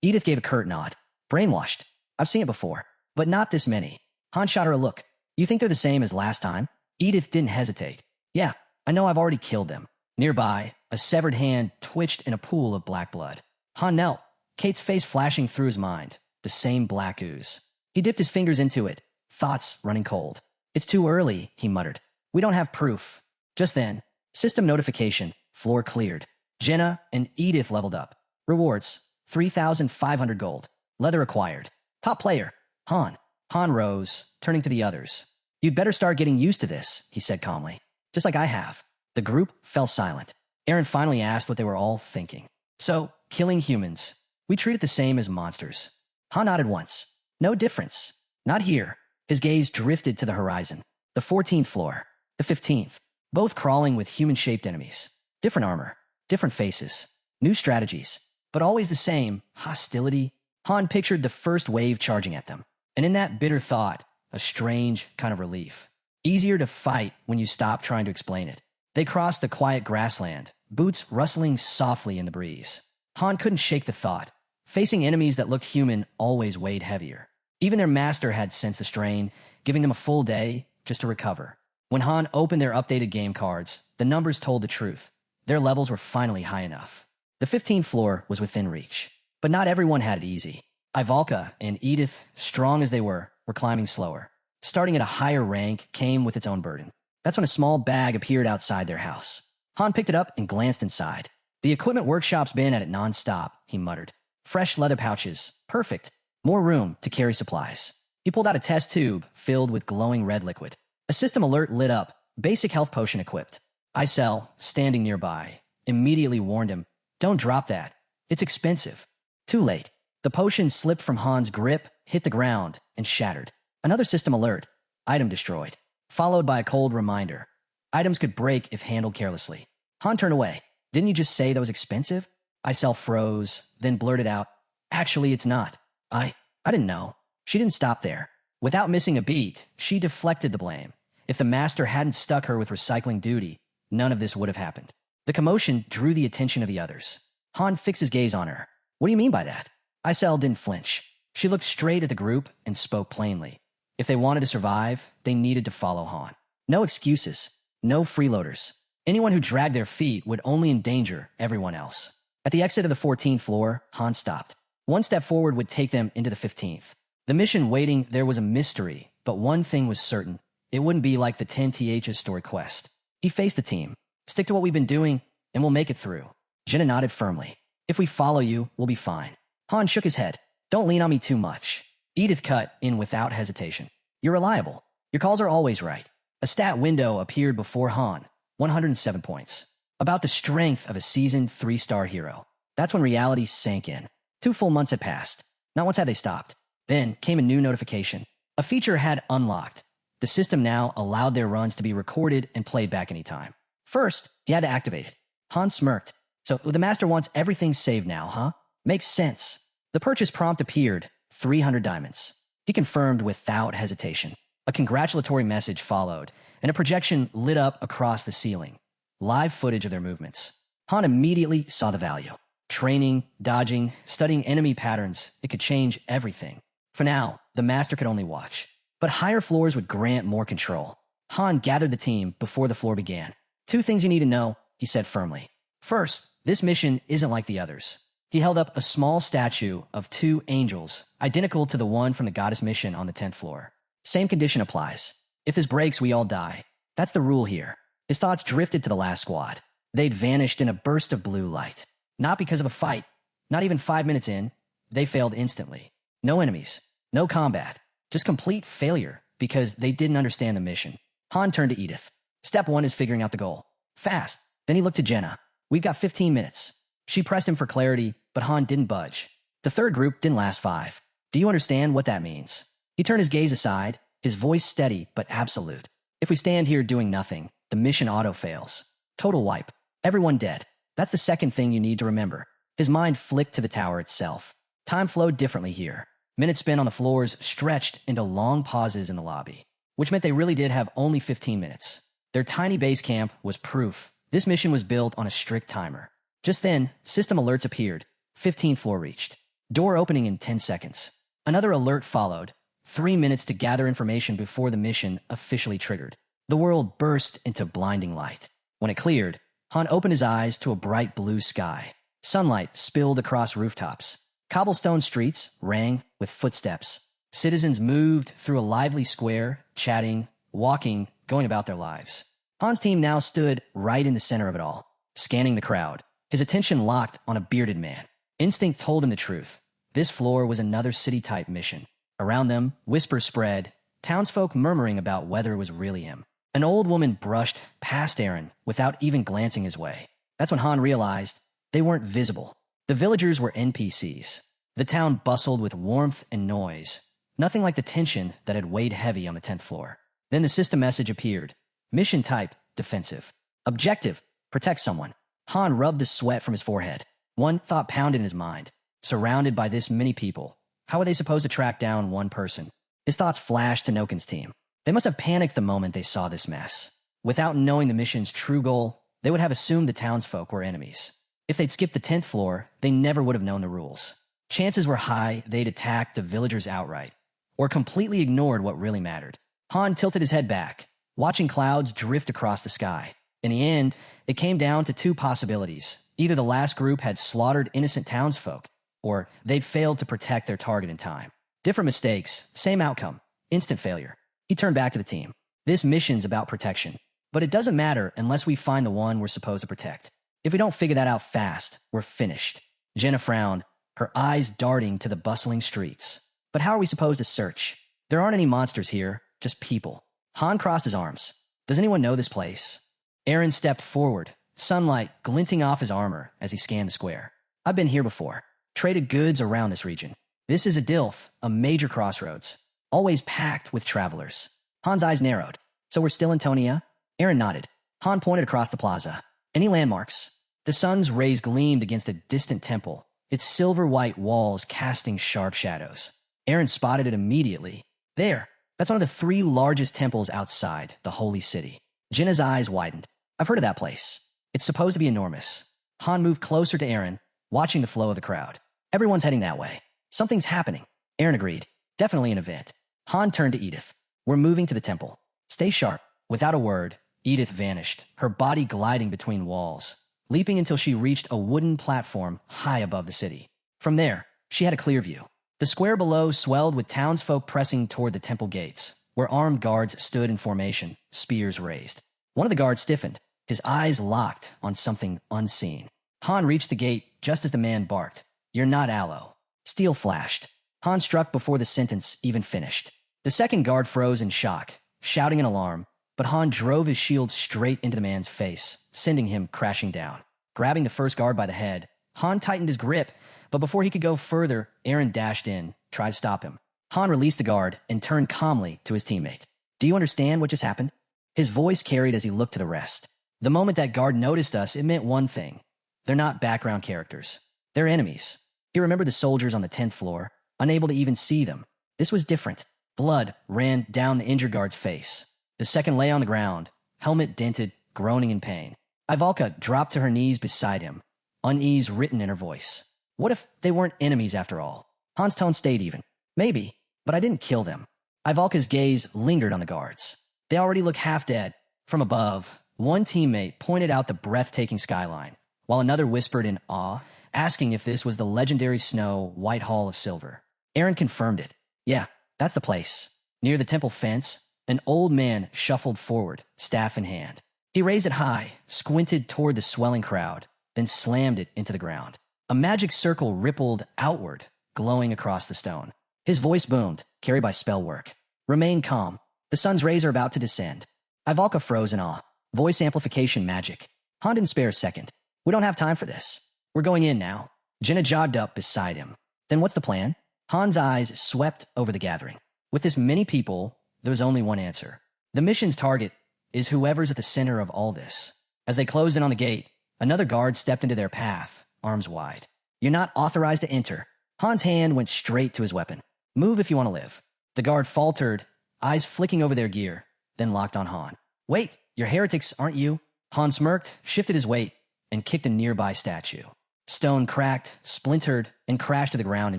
Edith gave a curt nod. Brainwashed. I've seen it before, but not this many. Han shot her a look. You think they're the same as last time? Edith didn't hesitate. Yeah, I know I've already killed them. Nearby, a severed hand twitched in a pool of black blood. Han knelt, Kate's face flashing through his mind. The same black ooze. He dipped his fingers into it, thoughts running cold. It's too early, he muttered. We don't have proof. Just then, system notification, floor cleared. Jenna and Edith leveled up. Rewards, 3,500 gold. Leather acquired. Top player, Han. Han rose, turning to the others. You'd better start getting used to this, he said calmly. Just like I have. The group fell silent. Aaron finally asked what they were all thinking. So, killing humans. We treat it the same as monsters. Han nodded once. No difference. Not here. His gaze drifted to the horizon. The 14th floor. The 15th. Both crawling with human-shaped enemies. Different armor. Different faces. New strategies. But always the same. Hostility. Han pictured the first wave charging at them. And in that bitter thought, a strange kind of relief. Easier to fight when you stop trying to explain it. They crossed the quiet grassland, boots rustling softly in the breeze. Han couldn't shake the thought. Facing enemies that looked human always weighed heavier. Even their master had sensed the strain, giving them a full day just to recover. When Han opened their updated game cards, the numbers told the truth. Their levels were finally high enough. The 15th floor was within reach. But not everyone had it easy. Ivalka and Edith, strong as they were climbing slower. Starting at a higher rank came with its own burden. That's when a small bag appeared outside their house. Han picked it up and glanced inside. The equipment workshop's been at it non-stop, he muttered. Fresh leather pouches. Perfect. More room to carry supplies. He pulled out a test tube filled with glowing red liquid. A system alert lit up. Basic health potion equipped. Isel, standing nearby, immediately warned him, "Don't drop that. It's expensive." Too late. The potion slipped from Han's grip, hit the ground, and shattered. Another system alert. Item destroyed. Followed by a cold reminder. Items could break if handled carelessly. Han turned away. "Didn't you just say that was expensive?" Isel froze, then blurted out, "Actually, it's not. I didn't know." She didn't stop there. Without missing a beat, she deflected the blame. If the master hadn't stuck her with recycling duty, none of this would have happened. The commotion drew the attention of the others. Han fixed his gaze on her. "What do you mean by that?" Isel didn't flinch. She looked straight at the group and spoke plainly. If they wanted to survive, they needed to follow Han. No excuses. No freeloaders. Anyone who dragged their feet would only endanger everyone else. At the exit of the 14th floor, Han stopped. One step forward would take them into the 15th. The mission waiting there was a mystery, but one thing was certain. It wouldn't be like the 10th's story quest. He faced the team. "Stick to what we've been doing, and we'll make it through." Jenna nodded firmly. "If we follow you, we'll be fine." Han shook his head. "Don't lean on me too much." Edith cut in without hesitation. "You're reliable. Your calls are always right." A stat window appeared before Han. 107 points. About the strength of a seasoned 3-star hero. That's when reality sank in. 2 full months had passed. Not once had they stopped. Then came a new notification. A feature had unlocked. The system now allowed their runs to be recorded and played back anytime. First, he had to activate it. Han smirked. "So the master wants everything saved now, huh? Makes sense." The purchase prompt appeared. 300 diamonds. He confirmed without hesitation. A congratulatory message followed, and a projection lit up across the ceiling. Live footage of their movements. Han immediately saw the value. Training, dodging, studying enemy patterns, it could change everything. For now, the master could only watch. But higher floors would grant more control. Han gathered the team before the floor began. "2 things you need to know," he said firmly. "First, this mission isn't like the others." He held up a small statue of 2 angels, identical to the one from the goddess mission on the 10th floor. "Same condition applies. If this breaks, we all die. That's the rule here." His thoughts drifted to the last squad. They'd vanished in a burst of blue light. Not because of a fight. Not even 5 minutes in. They failed instantly. No enemies. No combat. Just complete failure because they didn't understand the mission. Han turned to Edith. "Step 1 is figuring out the goal. Fast." Then he looked to Jenna. "We've got 15 minutes. She pressed him for clarity, but Han didn't budge. The third group didn't last 5. "Do you understand what that means?" He turned his gaze aside, his voice steady but absolute. "If we stand here doing nothing, the mission auto-fails. Total wipe. Everyone dead. That's the second thing you need to remember." His mind flicked to the tower itself. Time flowed differently here. Minutes spent on the floors stretched into long pauses in the lobby, which meant they really did have only 15 minutes. Their tiny base camp was proof. This mission was built on a strict timer. Just then, system alerts appeared. 15th floor reached. Door opening in 10 seconds. Another alert followed. 3 minutes to gather information before the mission officially triggered. The world burst into blinding light. When it cleared, Han opened his eyes to a bright blue sky. Sunlight spilled across rooftops. Cobblestone streets rang with footsteps. Citizens moved through a lively square, chatting, walking, going about their lives. Han's team now stood right in the center of it all, scanning the crowd, his attention locked on a bearded man. Instinct told him the truth. This floor was another city-type mission. Around them, whispers spread, townsfolk murmuring about whether it was really him. An old woman brushed past Aaron without even glancing his way. That's when Han realized they weren't visible. The villagers were NPCs. The town bustled with warmth and noise. Nothing like the tension that had weighed heavy on the 10th floor. Then the system message appeared. Mission type, defensive. Objective, protect someone. Han rubbed the sweat from his forehead. One thought pounded in his mind. Surrounded by this many people, how were they supposed to track down one person? His thoughts flashed to Noken's team. They must have panicked the moment they saw this mess. Without knowing the mission's true goal, they would have assumed the townsfolk were enemies. If they'd skipped the 10th floor, they never would have known the rules. Chances were high they'd attacked the villagers outright, or completely ignored what really mattered. Han tilted his head back, watching clouds drift across the sky. In the end, it came down to 2 possibilities. Either the last group had slaughtered innocent townsfolk, or they'd failed to protect their target in time. Different mistakes, same outcome, instant failure. He turned back to the team. This mission's about protection, but it doesn't matter unless we find the one we're supposed to protect. If we don't figure that out fast, we're finished. Jenna frowned, her eyes darting to the bustling streets. But how are we supposed to search? There aren't any monsters here, just people. Han crossed his arms. Does anyone know this place? Aaron stepped forward, sunlight glinting off his armor as he scanned the square. I've been here before. Traded goods around this region. This is a Dilf, a major crossroads. Always packed with travelers. Han's eyes narrowed. So we're still in Tonia? Aaron nodded. Han pointed across the plaza. Any landmarks? The sun's rays gleamed against a distant temple, its silver-white walls casting sharp shadows. Aaron spotted it immediately. There. That's one of the 3 largest temples outside the holy city. Jenna's eyes widened. I've heard of that place. It's supposed to be enormous. Han moved closer to Aaron, watching the flow of the crowd. Everyone's heading that way. Something's happening. Aaron agreed. Definitely an event. Han turned to Edith. We're moving to the temple. Stay sharp. Without a word, Edith vanished, her body gliding between walls, leaping until she reached a wooden platform high above the city. From there, she had a clear view. The square below swelled with townsfolk pressing toward the temple gates, where armed guards stood in formation, spears raised. One of the guards stiffened, his eyes locked on something unseen. Han reached the gate just as the man barked. You're not Aloe. Steel flashed. Han struck before the sentence even finished. The second guard froze in shock, shouting an alarm, but Han drove his shield straight into the man's face, sending him crashing down. Grabbing the first guard by the head, Han tightened his grip, but before he could go further, Aaron dashed in, tried to stop him. Han released the guard and turned calmly to his teammate. Do you understand what just happened? His voice carried as he looked to the rest. The moment that guard noticed us, it meant one thing. They're not background characters. They're enemies. He remembered the soldiers on the 10th floor, unable to even see them. This was different. Blood ran down the injured guard's face. The second lay on the ground, helmet dented, groaning in pain. Ivalka dropped to her knees beside him, unease written in her voice. What if they weren't enemies after all? Han's tone stayed even. Maybe, but I didn't kill them. Ivalka's gaze lingered on the guards. They already look half dead. From above, one teammate pointed out the breathtaking skyline, while another whispered in awe, asking if this was the legendary snow White Hall of Silver. Aaron confirmed it. Yeah, that's the place. Near the temple fence, an old man shuffled forward, staff in hand. He raised it high, squinted toward the swelling crowd, then slammed it into the ground. A magic circle rippled outward, glowing across the stone. His voice boomed, carried by spell work. Remain calm. The sun's rays are about to descend. Ivalka froze in awe. Voice amplification magic. Han didn't spare a second. We don't have time for this. We're going in now. Jenna jogged up beside him. Then what's the plan? Han's eyes swept over the gathering. With this many people, there was only one answer. The mission's target is whoever's at the center of all this. As they closed in on the gate, another guard stepped into their path, arms wide. You're not authorized to enter. Han's hand went straight to his weapon. Move if you want to live. The guard faltered, eyes flicking over their gear, then locked on Han. Wait, you're heretics, aren't you? Han smirked, shifted his weight, and kicked a nearby statue. Stone cracked, splintered, and crashed to the ground in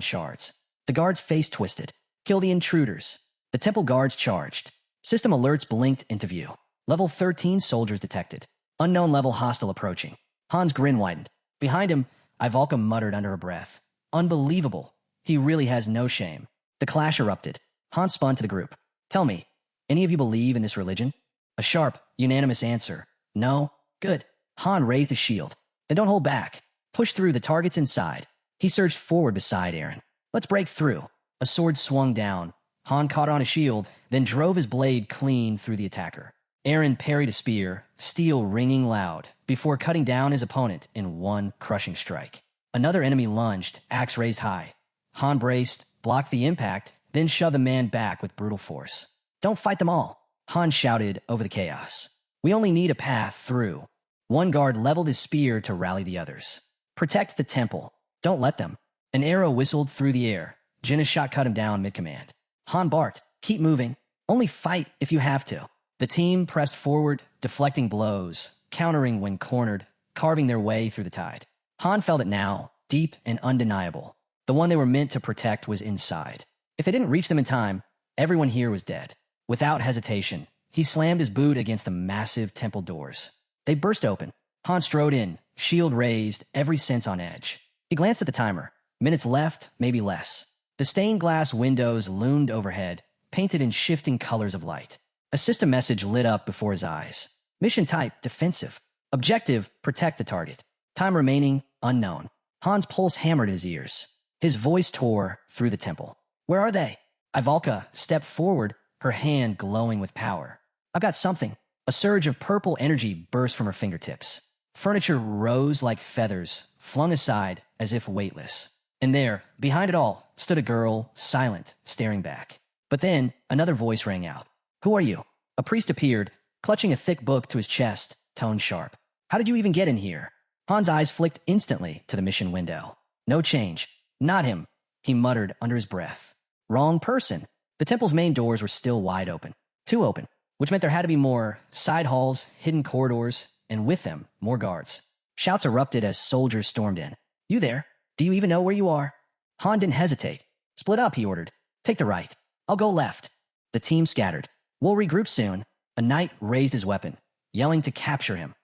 shards. The guard's face twisted. Kill the intruders. The temple guards charged. System alerts blinked into view. Level 13 soldiers detected. Unknown level hostile approaching. Han's grin widened. Behind him, Ivalka muttered under her breath. Unbelievable. He really has no shame. The clash erupted. Han spun to the group. Tell me, any of you believe in this religion? A sharp, unanimous answer. No? Good. Han raised his shield. Then don't hold back. Push through the targets inside. He surged forward beside Aaron. Let's break through. A sword swung down. Han caught on a shield, then drove his blade clean through the attacker. Aaron parried a spear, steel ringing loud, before cutting down his opponent in one crushing strike. Another enemy lunged, axe raised high. Han braced, blocked the impact, then shoved the man back with brutal force. Don't fight them all, Han shouted over the chaos. We only need a path through. One guard leveled his spear to rally the others. Protect the temple. Don't let them. An arrow whistled through the air. Jenna's shot cut him down mid-command. Han barked, keep moving. Only fight if you have to. The team pressed forward, deflecting blows, countering when cornered, carving their way through the tide. Han felt it now, deep and undeniable. The one they were meant to protect was inside. If they didn't reach them in time, everyone here was dead. Without hesitation, he slammed his boot against the massive temple doors. They burst open. Han strode in, shield raised, every sense on edge. He glanced at the timer. Minutes left, maybe less. The stained glass windows loomed overhead, painted in shifting colors of light. A system message lit up before his eyes. Mission type, defensive. Objective, protect the target. Time remaining, unknown. Han's pulse hammered in his ears. His voice tore through the temple. Where are they? Ivalka stepped forward, her hand glowing with power. I've got something. A surge of purple energy burst from her fingertips. Furniture rose like feathers, flung aside as if weightless. And there, behind it all, stood a girl, silent, staring back. But then, another voice rang out. Who are you? A priest appeared, clutching a thick book to his chest, tone sharp. How did you even get in here? Han's eyes flicked instantly to the mission window. No change. Not him, he muttered under his breath. Wrong person. The temple's main doors were still wide open. Too open, which meant there had to be more side halls, hidden corridors, and with them, more guards. Shouts erupted as soldiers stormed in. You there? Do you even know where you are? Han didn't hesitate. Split up, he ordered. Take the right. I'll go left. The team scattered. We'll regroup soon. A knight raised his weapon, yelling to capture him.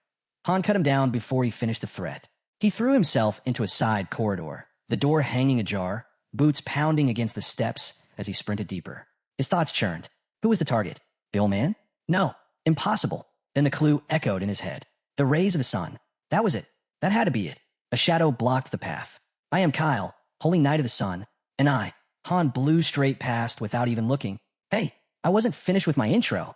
Han cut him down before he finished the threat. He threw himself into a side corridor, the door hanging ajar, boots pounding against the steps as he sprinted deeper. His thoughts churned. Who was the target? The old man? No. Impossible. Then the clue echoed in his head. The rays of the sun. That was it. That had to be it. A shadow blocked the path. I am Kyle, Holy Knight of the Sun, and I. Han blew straight past without even looking. Hey, I wasn't finished with my intro.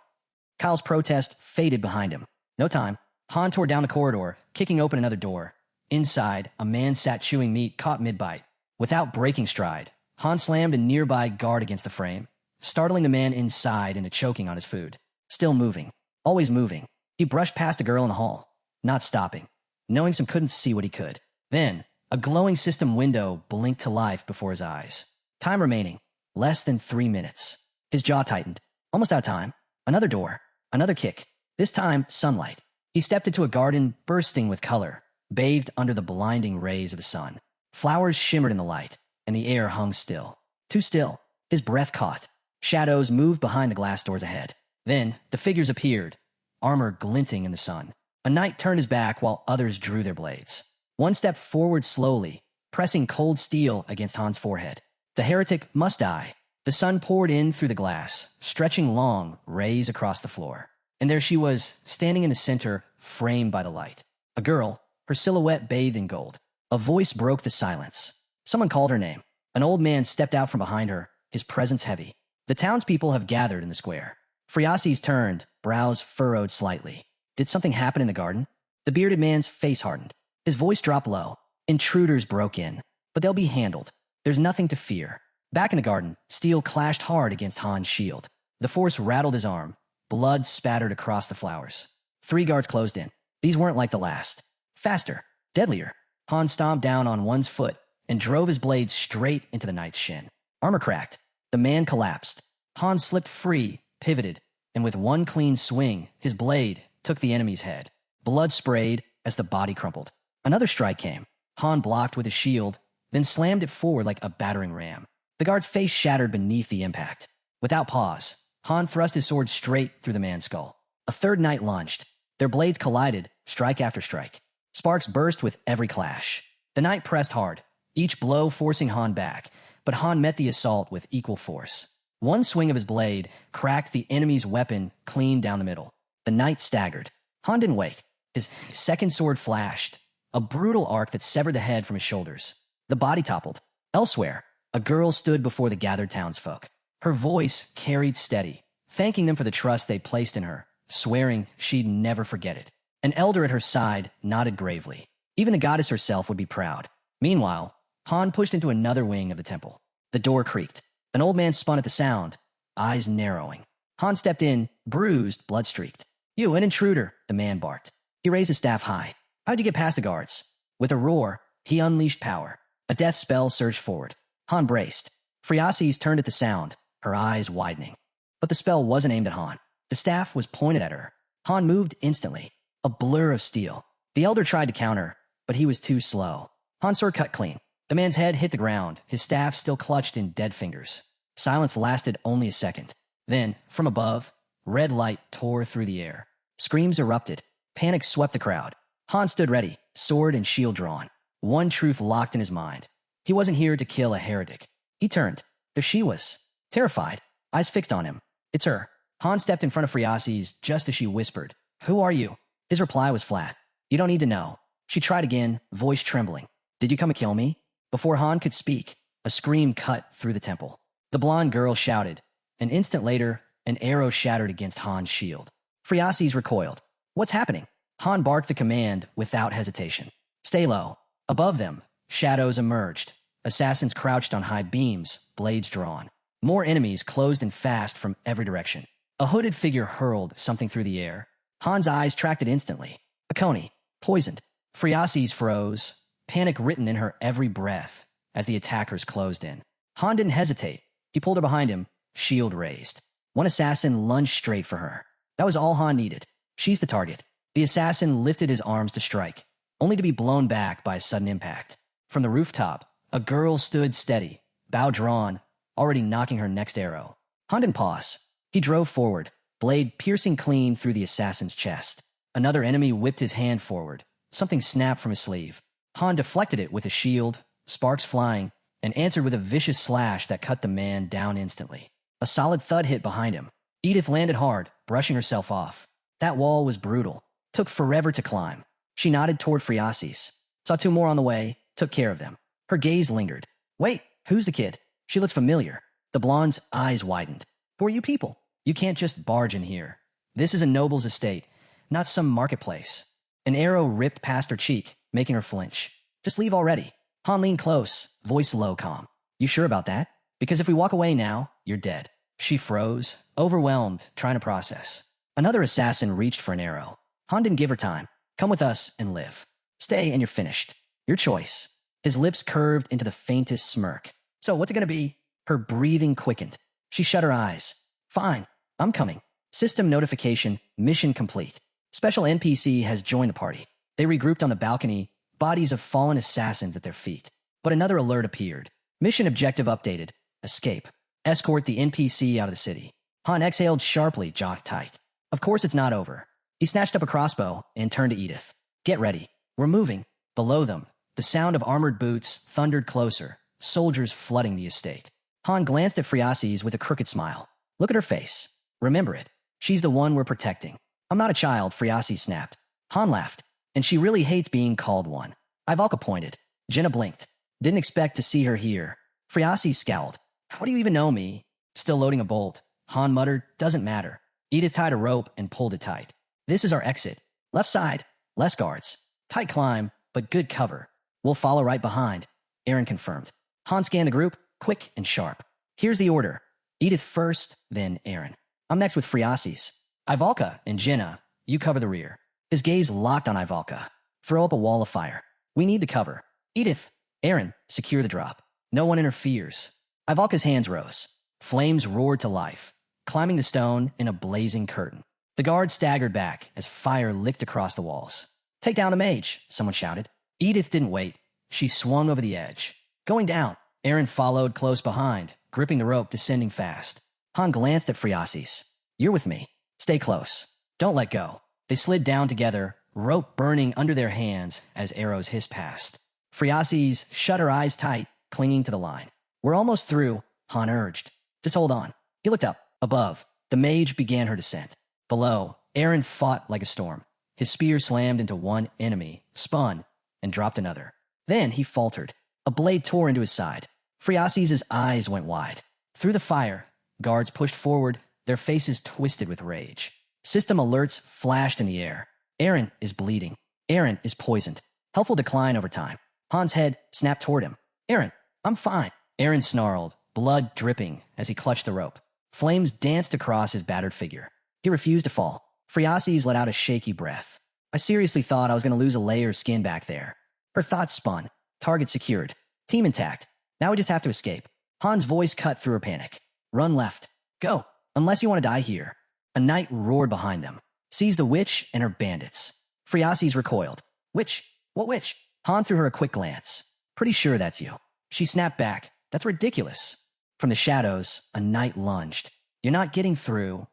Kyle's protest faded behind him. No time. Han tore down the corridor, kicking open another door. Inside, a man sat chewing meat caught mid-bite. Without breaking stride, Han slammed a nearby guard against the frame, startling the man inside into choking on his food. Still moving. Always moving. He brushed past the girl in the hall, not stopping, knowing some couldn't see what he could. Then, a glowing system window blinked to life before his eyes. Time remaining. Less than 3 minutes. His jaw tightened. Almost out of time. Another door. Another kick. This time, sunlight. He stepped into a garden bursting with color, bathed under the blinding rays of the sun. Flowers shimmered in the light, and the air hung still. Too still. His breath caught. Shadows moved behind the glass doors ahead. Then, the figures appeared, armor glinting in the sun. A knight turned his back while others drew their blades. One stepped forward slowly, pressing cold steel against Han's forehead. The heretic must die. The sun poured in through the glass, stretching long rays across the floor. And there she was, standing in the center, framed by the light. A girl, her silhouette bathed in gold. A voice broke the silence. Someone called her name. An old man stepped out from behind her, his presence heavy. The townspeople have gathered in the square. Friases turned, brows furrowed slightly. Did something happen in the garden? The bearded man's face hardened. His voice dropped low. Intruders broke in, but they'll be handled. There's nothing to fear. Back in the garden, steel clashed hard against Han's shield. The force rattled his arm. Blood spattered across the flowers. 3 guards closed in. These weren't like the last. Faster. Deadlier. Han stomped down on one's foot and drove his blade straight into the knight's shin. Armor cracked. The man collapsed. Han slipped free, pivoted, and with one clean swing, his blade took the enemy's head. Blood sprayed as the body crumpled. Another strike came. Han blocked with his shield, then slammed it forward like a battering ram. The guard's face shattered beneath the impact. Without pause, Han thrust his sword straight through the man's skull. A third knight lunged. Their blades collided, strike after strike. Sparks burst with every clash. The knight pressed hard, each blow forcing Han back, but Han met the assault with equal force. One swing of his blade cracked the enemy's weapon clean down the middle. The knight staggered. Han didn't wait. His second sword flashed, a brutal arc that severed the head from his shoulders. The body toppled. Elsewhere, a girl stood before the gathered townsfolk. Her voice carried steady, thanking them for the trust they placed in her, swearing she'd never forget it. An elder at her side nodded gravely. Even the goddess herself would be proud. Meanwhile, Han pushed into another wing of the temple. The door creaked. An old man spun at the sound, eyes narrowing. Han stepped in, bruised, blood-streaked. "You, an intruder," the man barked. He raised his staff high. "How'd you get past the guards?" With a roar, he unleashed power. A death spell surged forward. Han braced. Friases turned at the sound, her eyes widening. But the spell wasn't aimed at Han. The staff was pointed at her. Han moved instantly. A blur of steel. The elder tried to counter, but he was too slow. Han's sword cut clean. The man's head hit the ground, his staff still clutched in dead fingers. Silence lasted only a second. Then, from above, red light tore through the air. Screams erupted. Panic swept the crowd. Han stood ready, sword and shield drawn. One truth locked in his mind. He wasn't here to kill a heretic. He turned. There she was. Terrified, eyes fixed on him. It's her. Han stepped in front of Friasis just as she whispered, "Who are you?" His reply was flat. "You don't need to know." She tried again, voice trembling. "Did you come to kill me?" Before Han could speak, a scream cut through the temple. The blonde girl shouted. An instant later, an arrow shattered against Han's shield. Friasis recoiled. "What's happening?" Han barked the command without hesitation. "Stay low." Above them, shadows emerged. Assassins crouched on high beams, blades drawn. More enemies closed in fast from every direction. A hooded figure hurled something through the air. Han's eyes tracked it instantly. A coney, poisoned. Friasis froze, panic written in her every breath as the attackers closed in. Han didn't hesitate. He pulled her behind him, shield raised. One assassin lunged straight for her. That was all Han needed. She's the target. The assassin lifted his arms to strike, only to be blown back by a sudden impact. From the rooftop, a girl stood steady, bow drawn, already knocking her next arrow. Han didn't pause. He drove forward, blade piercing clean through the assassin's chest. Another enemy whipped his hand forward. Something snapped from his sleeve. Han deflected it with a shield, sparks flying, and answered with a vicious slash that cut the man down instantly. A solid thud hit behind him. Edith landed hard, brushing herself off. That wall was brutal. Took forever to climb. She nodded toward Friasis. Saw two more on the way, took care of them. Her gaze lingered. "Wait, who's the kid?" She looked familiar. The blonde's eyes widened. "Who are you people? You can't just barge in here. This is a noble's estate, not some marketplace." An arrow ripped past her cheek, making her flinch. "Just leave already." Han leaned close, voice low, calm. "You sure about that? Because if we walk away now, you're dead." She froze, overwhelmed, trying to process. Another assassin reached for an arrow. Han didn't give her time. "Come with us and live. Stay and you're finished. Your choice." His lips curved into the faintest smirk. "So what's it gonna be?" Her breathing quickened. She shut her eyes. "Fine, I'm coming." System notification, mission complete. Special NPC has joined the party. They regrouped on the balcony, bodies of fallen assassins at their feet. But another alert appeared. Mission objective updated. Escape. Escort the NPC out of the city. Han exhaled sharply, jaw tight. Of course it's not over. He snatched up a crossbow and turned to Edith. "Get ready. We're moving." Below them, the sound of armored boots thundered closer, soldiers flooding the estate. Han glanced at Friasis with a crooked smile. "Look at her face. Remember it. She's the one we're protecting." "I'm not a child," Friasis snapped. Han laughed. "And she really hates being called one." Ivalka pointed. Jenna blinked. "Didn't expect to see her here." Friasis scowled. "How do you even know me?" Still loading a bolt. Han muttered, "Doesn't matter." Edith tied a rope and pulled it tight. "This is our exit. Left side. Less guards. Tight climb, but good cover. We'll follow right behind." Aaron confirmed. Han scanned the group, quick and sharp. "Here's the order. Edith first, then Aaron. I'm next with Friasis. Ivalka and Jenna, you cover the rear." His gaze locked on Ivalka. "Throw up a wall of fire. We need the cover." "Edith, Aaron, secure the drop. No one interferes." Ivalka's hands rose. Flames roared to life, climbing the stone in a blazing curtain. The guards staggered back as fire licked across the walls. "Take down the mage," someone shouted. Edith didn't wait. She swung over the edge. Going down, Aaron followed close behind, gripping the rope, descending fast. Han glanced at Friasis. "You're with me. Stay close. Don't let go." They slid down together, rope burning under their hands as arrows hissed past. Friasis shut her eyes tight, clinging to the line. "We're almost through," Han urged. "Just hold on." He looked up. Above, the mage began her descent. Below, Aaron fought like a storm. His spear slammed into one enemy, spun, and dropped another. Then he faltered. A blade tore into his side. Friasis' eyes went wide. Through the fire, guards pushed forward, their faces twisted with rage. System alerts flashed in the air. Aaron is bleeding. Aaron is poisoned. Health will decline over time. Han's head snapped toward him. "Aaron, I'm fine." Aaron snarled, blood dripping as he clutched the rope. Flames danced across his battered figure. He refused to fall. Friasis let out a shaky breath. "I seriously thought I was going to lose a layer of skin back there." Her thoughts spun. Target secured. Team intact. Now we just have to escape. Han's voice cut through her panic. "Run left. Go. Unless you want to die here." A knight roared behind them. "Seize the witch and her bandits." Friasis recoiled. "Witch? What witch?" Han threw her a quick glance. "Pretty sure that's you." She snapped back. "That's ridiculous." From the shadows, a knight lunged. "You're not getting through."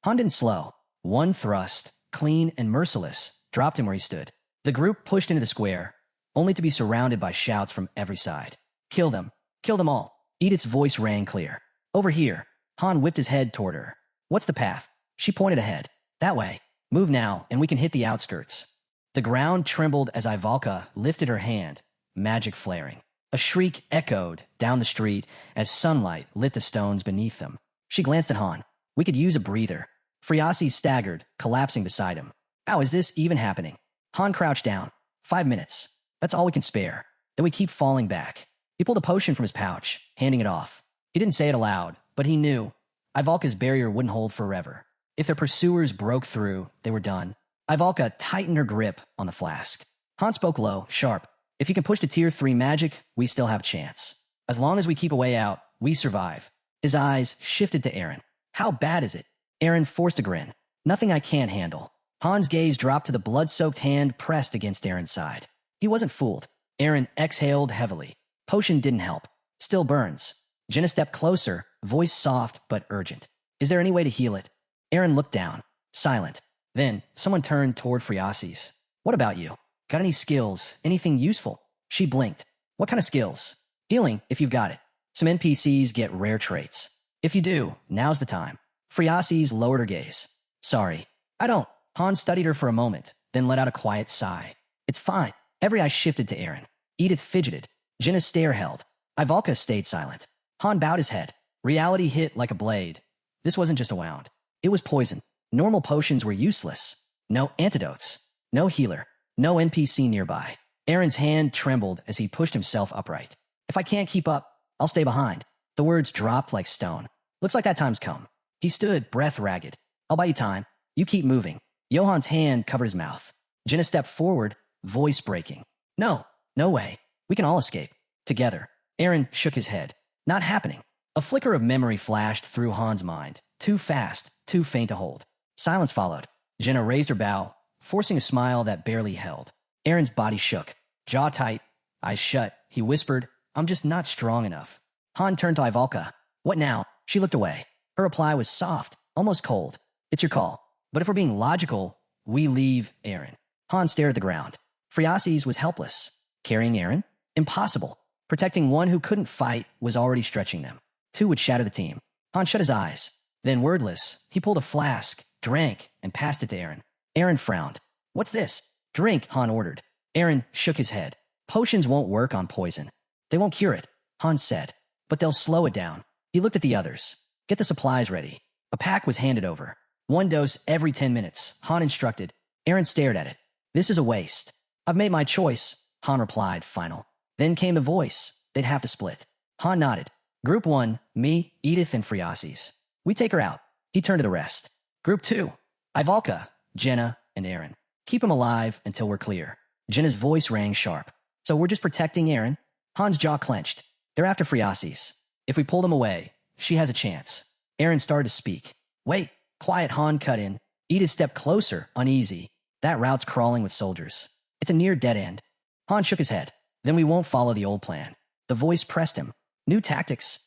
Han didn't slow. One thrust, clean and merciless, dropped him where he stood. The group pushed into the square, only to be surrounded by shouts from every side. Kill them. Kill them all. Edith's voice rang clear. Over here. Han whipped his head toward her. What's the path? She pointed ahead. That way. Move now, and we can hit the outskirts. The ground trembled as Ivalka lifted her hand, magic flaring. A shriek echoed down the street as sunlight lit the stones beneath them. She glanced at Han. We could use a breather. Friasi staggered, collapsing beside him. How is this even happening? Han crouched down. 5 minutes. That's all we can spare. Then we keep falling back. He pulled a potion from his pouch, handing it off. He didn't say it aloud, but he knew. Ivalka's barrier wouldn't hold forever. If their pursuers broke through, they were done. Ivalka tightened her grip on the flask. Han spoke low, sharp. If you can push to tier 3 magic, we still have a chance. As long as we keep a way out, we survive. His eyes shifted to Aaron. How bad is it? Aaron forced a grin. Nothing I can't handle. Han's gaze dropped to the blood-soaked hand pressed against Aaron's side. He wasn't fooled. Aaron exhaled heavily. Potion didn't help. Still burns. Jenna stepped closer, voice soft but urgent. Is there any way to heal it? Aaron looked down, silent. Then, someone turned toward Friasi's. What about you? Got any skills? Anything useful? She blinked. What kind of skills? Healing, if you've got it. Some NPCs get rare traits. If you do, now's the time. Friasi's lowered her gaze. Sorry. I don't. Han studied her for a moment, then let out a quiet sigh. It's fine. Every eye shifted to Aaron. Edith fidgeted. Jenna's stare held. Ivalka stayed silent. Han bowed his head. Reality hit like a blade. This wasn't just a wound. It was poison. Normal potions were useless. No antidotes. No healer. No NPC nearby. Aaron's hand trembled as he pushed himself upright. If I can't keep up, I'll stay behind. The words dropped like stone. Looks like that time's come. He stood, breath ragged. I'll buy you time. You keep moving. Johan's hand covered his mouth. Jenna stepped forward, voice breaking. No, no way. We can all escape. Together. Aaron shook his head. Not happening. A flicker of memory flashed through Han's mind. Too fast, too faint to hold. Silence followed. Jenna raised her bow, forcing a smile that barely held. Aaron's body shook. Jaw tight, eyes shut. He whispered, I'm just not strong enough. Han turned to Ivalka. What now? She looked away. Her reply was soft, almost cold. It's your call. But if we're being logical, we leave Aaron. Han stared at the ground. Friasi's was helpless. Carrying Aaron? Impossible. Protecting one who couldn't fight was already stretching them. 2 would shatter the team. Han shut his eyes. Then, wordless, he pulled a flask, drank, and passed it to Aaron. Aaron frowned. What's this? Drink, Han ordered. Aaron shook his head. Potions won't work on poison. They won't cure it, Han said. But they'll slow it down. He looked at the others. Get the supplies ready. A pack was handed over. 1 dose every 10 minutes, Han instructed. Aaron stared at it. This is a waste. I've made my choice, Han replied, final. Then came the voice. They'd have to split. Han nodded. Group 1, me, Edith, and Friasi's. We take her out. He turned to the rest. Group 2, Ivalka, Jenna, and Aaron. Keep him alive until we're clear. Jenna's voice rang sharp. So we're just protecting Aaron? Han's jaw clenched. They're after Friasi's. If we pull them away, she has a chance. Aaron started to speak. Wait, quiet, Han cut in. Edith stepped closer, uneasy. That route's crawling with soldiers. It's a near dead end. Han shook his head. Then we won't follow the old plan. The voice pressed him. New tactics.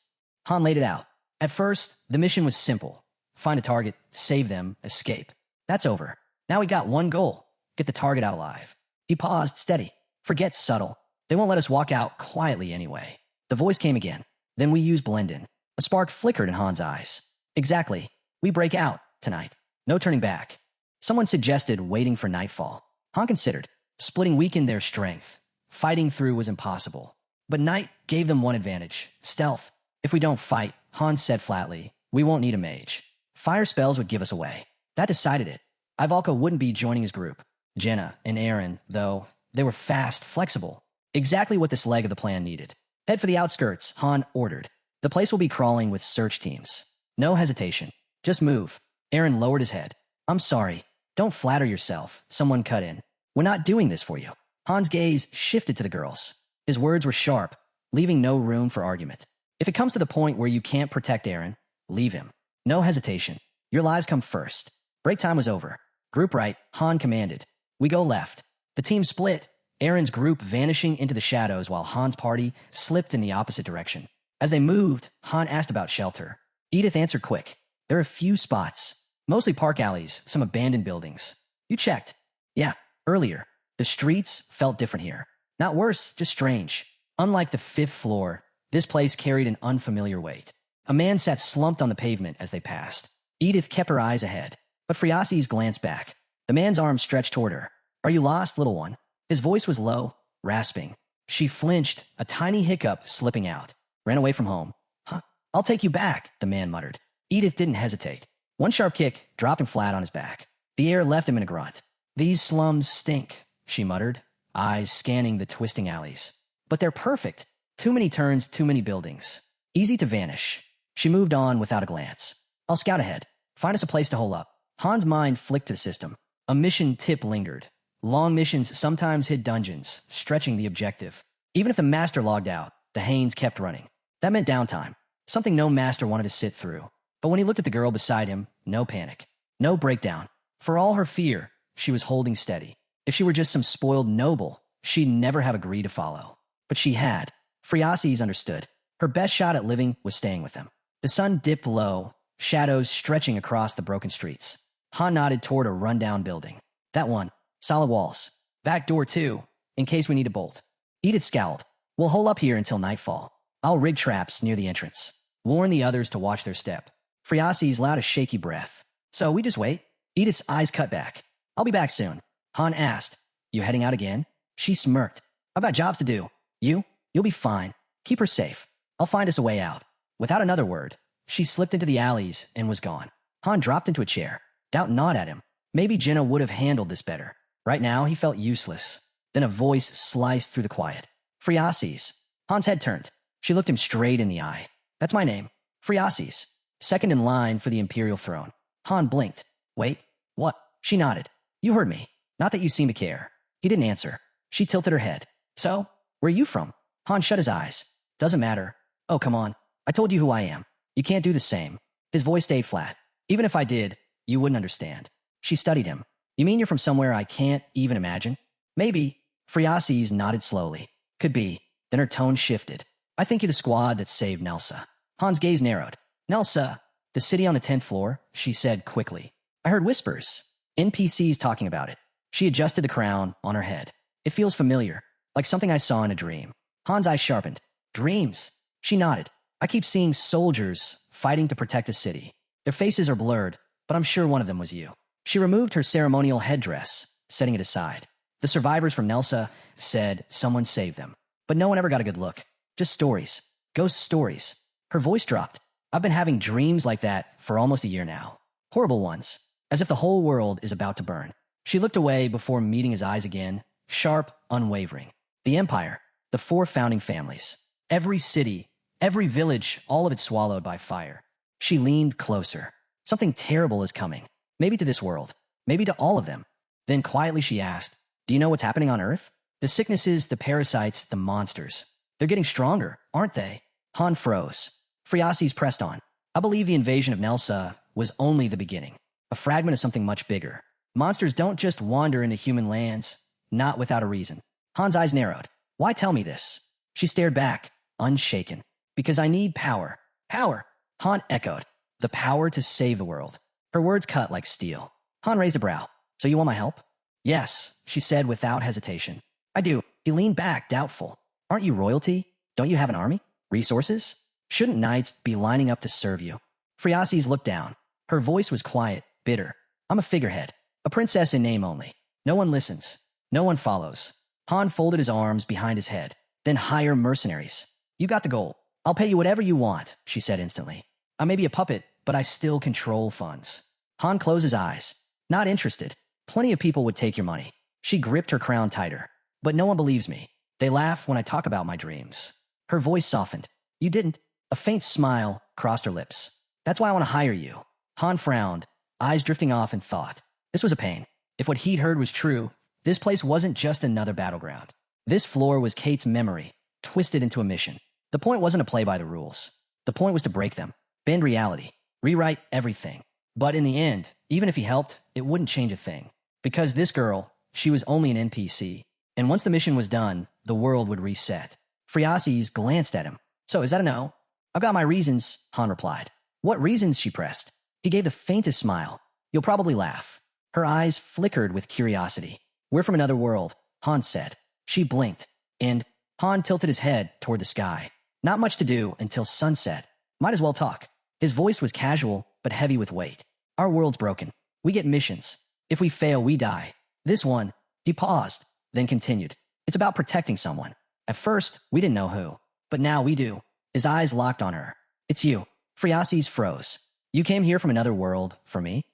Han laid it out. At first, the mission was simple. Find a target, save them, escape. That's over. Now we got one goal. Get the target out alive. He paused, steady. Forget subtle. They won't let us walk out quietly anyway. The voice came again. Then we use blend-in. A spark flickered in Han's eyes. Exactly. We break out tonight. No turning back. Someone suggested waiting for nightfall. Han considered. Splitting weakened their strength. Fighting through was impossible. But night gave them one advantage. Stealth. If we don't fight, Han said flatly, we won't need a mage. Fire spells would give us away. That decided it. Ivalka wouldn't be joining his group. Jenna and Aaron, though, they were fast, flexible. Exactly what this leg of the plan needed. Head for the outskirts, Han ordered. The place will be crawling with search teams. No hesitation. Just move. Aaron lowered his head. I'm sorry. Don't flatter yourself. Someone cut in. We're not doing this for you. Han's gaze shifted to the girls. His words were sharp, leaving no room for argument. If it comes to the point where you can't protect Aaron, leave him. No hesitation. Your lives come first. Break time was over. Group right, Han commanded. We go left. The team split, Aaron's group vanishing into the shadows while Han's party slipped in the opposite direction. As they moved, Han asked about shelter. Edith answered quick. There are a few spots. Mostly park alleys, some abandoned buildings. You checked. Yeah, earlier. The streets felt different here. Not worse, just strange. Unlike the fifth floor, this place carried an unfamiliar weight. A man sat slumped on the pavement as they passed. Edith kept her eyes ahead, but Phreases glanced back. The man's arm stretched toward her. Are you lost, little one? His voice was low, rasping. She flinched, a tiny hiccup slipping out. Ran away from home. Huh? I'll take you back, the man muttered. Edith didn't hesitate. One sharp kick dropped him flat on his back. The air left him in a grunt. These slums stink, she muttered, eyes scanning the twisting alleys. But they're perfect. Too many turns, too many buildings. Easy to vanish. She moved on without a glance. I'll scout ahead. Find us a place to hole up. Han's mind flicked to the system. A mission tip lingered. Long missions sometimes hid dungeons, stretching the objective. Even if the master logged out, the Haines kept running. That meant downtime, something no master wanted to sit through. But when he looked at the girl beside him, no panic, no breakdown. For all her fear, she was holding steady. If she were just some spoiled noble, she'd never have agreed to follow. But she had. Phreases understood. Her best shot at living was staying with them. The sun dipped low, shadows stretching across the broken streets. Han nodded toward a rundown building. That one. Solid walls. Back door too, in case we need a bolt. Edith scowled. We'll hole up here until nightfall. I'll rig traps near the entrance. Warn the others to watch their step. Phreases let out a shaky breath. So we just wait? Edith's eyes cut back. I'll be back soon. Han asked. You heading out again? She smirked. I've got jobs to do. You? You'll be fine. Keep her safe. I'll find us a way out. Without another word, she slipped into the alleys and was gone. Han dropped into a chair. Doubt gnawed at him. Maybe Jenna would have handled this better. Right now, he felt useless. Then a voice sliced through the quiet. Phreases. Han's head turned. She looked him straight in the eye. That's my name. Phreases. Second in line for the Imperial throne. Han blinked. Wait, what? She nodded. You heard me. Not that you seem to care. He didn't answer. She tilted her head. So, where are you from? Han shut his eyes. Doesn't matter. Oh, come on. I told you who I am. You can't do the same. His voice stayed flat. Even if I did, you wouldn't understand. She studied him. You mean you're from somewhere I can't even imagine? Maybe. Phreases nodded slowly. Could be. Then her tone shifted. I think you're the squad that saved Nelsa. Han's gaze narrowed. Nelsa, the city on the 10th floor, she said quickly. I heard whispers. NPCs talking about it. She adjusted the crown on her head. It feels familiar, like something I saw in a dream. Han's eyes sharpened. Dreams? She nodded. I keep seeing soldiers fighting to protect a city. Their faces are blurred, but I'm sure one of them was you. She removed her ceremonial headdress, setting it aside. The survivors from Nelsa said someone saved them. But no one ever got a good look. Just stories. Ghost stories. Her voice dropped. I've been having dreams like that for almost a year now. Horrible ones. As if the whole world is about to burn. She looked away before meeting his eyes again. Sharp, unwavering. The Empire. The 4 founding families. Every city. Every village. All of it swallowed by fire. She leaned closer. Something terrible is coming. Maybe to this world. Maybe to all of them. Then quietly she asked, do you know what's happening on Earth? The sicknesses, the parasites, the monsters. They're getting stronger, aren't they? Han froze. Phreases pressed on. I believe the invasion of Nelsa was only the beginning. A fragment of something much bigger. Monsters don't just wander into human lands. Not without a reason. Han's eyes narrowed. Why tell me this? She stared back, unshaken. Because I need power. Power. Han echoed. The power to save the world. Her words cut like steel. Han raised a brow. So you want my help? Yes, she said without hesitation. I do. He leaned back, doubtful. Aren't you royalty? Don't you have an army? Resources? Shouldn't knights be lining up to serve you? Phreases looked down. Her voice was quiet, bitter. I'm a figurehead. A princess in name only. No one listens. No one follows. Han folded his arms behind his head. Then hire mercenaries. You got the goal. I'll pay you whatever you want, she said instantly. I may be a puppet, but I still control funds. Han closed his eyes. Not interested. Plenty of people would take your money. She gripped her crown tighter. But no one believes me. They laugh when I talk about my dreams. Her voice softened. You didn't. A faint smile crossed her lips. That's why I want to hire you. Han frowned, eyes drifting off in thought. This was a pain. If what he'd heard was true, this place wasn't just another battleground. This floor was Kate's memory, twisted into a mission. The point wasn't to play by the rules. The point was to break them, bend reality, rewrite everything. But in the end, even if he helped, it wouldn't change a thing. Because this girl, she was only an NPC. And once the mission was done, the world would reset. Phreases glanced at him. So is that a no? I've got my reasons, Han replied. What reasons? She pressed. He gave the faintest smile. You'll probably laugh. Her eyes flickered with curiosity. We're from another world. Han said. She blinked, and Han tilted his head toward the sky. Not much to do until sunset. Might as well talk. His voice was casual, but heavy with weight. Our world's broken. We get missions. If we fail, we die. This one, he paused, then continued. It's about protecting someone. At first, we didn't know who, but now we do. His eyes locked on her. It's you. Friasis froze. You came here from another world, for me?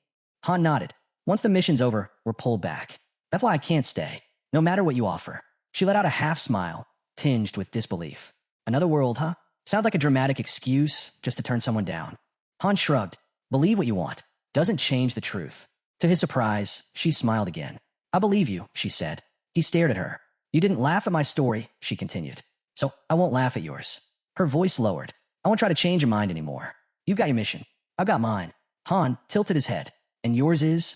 Han nodded. Once the mission's over, we're pulled back. That's why I can't stay, no matter what you offer. She let out a half smile, tinged with disbelief. Another world, huh? Sounds like a dramatic excuse just to turn someone down. Han shrugged. Believe what you want. Doesn't change the truth. To his surprise, she smiled again. I believe you, she said. He stared at her. You didn't laugh at my story, she continued. So I won't laugh at yours. Her voice lowered. I won't try to change your mind anymore. You've got your mission. I've got mine. Han tilted his head. And yours is?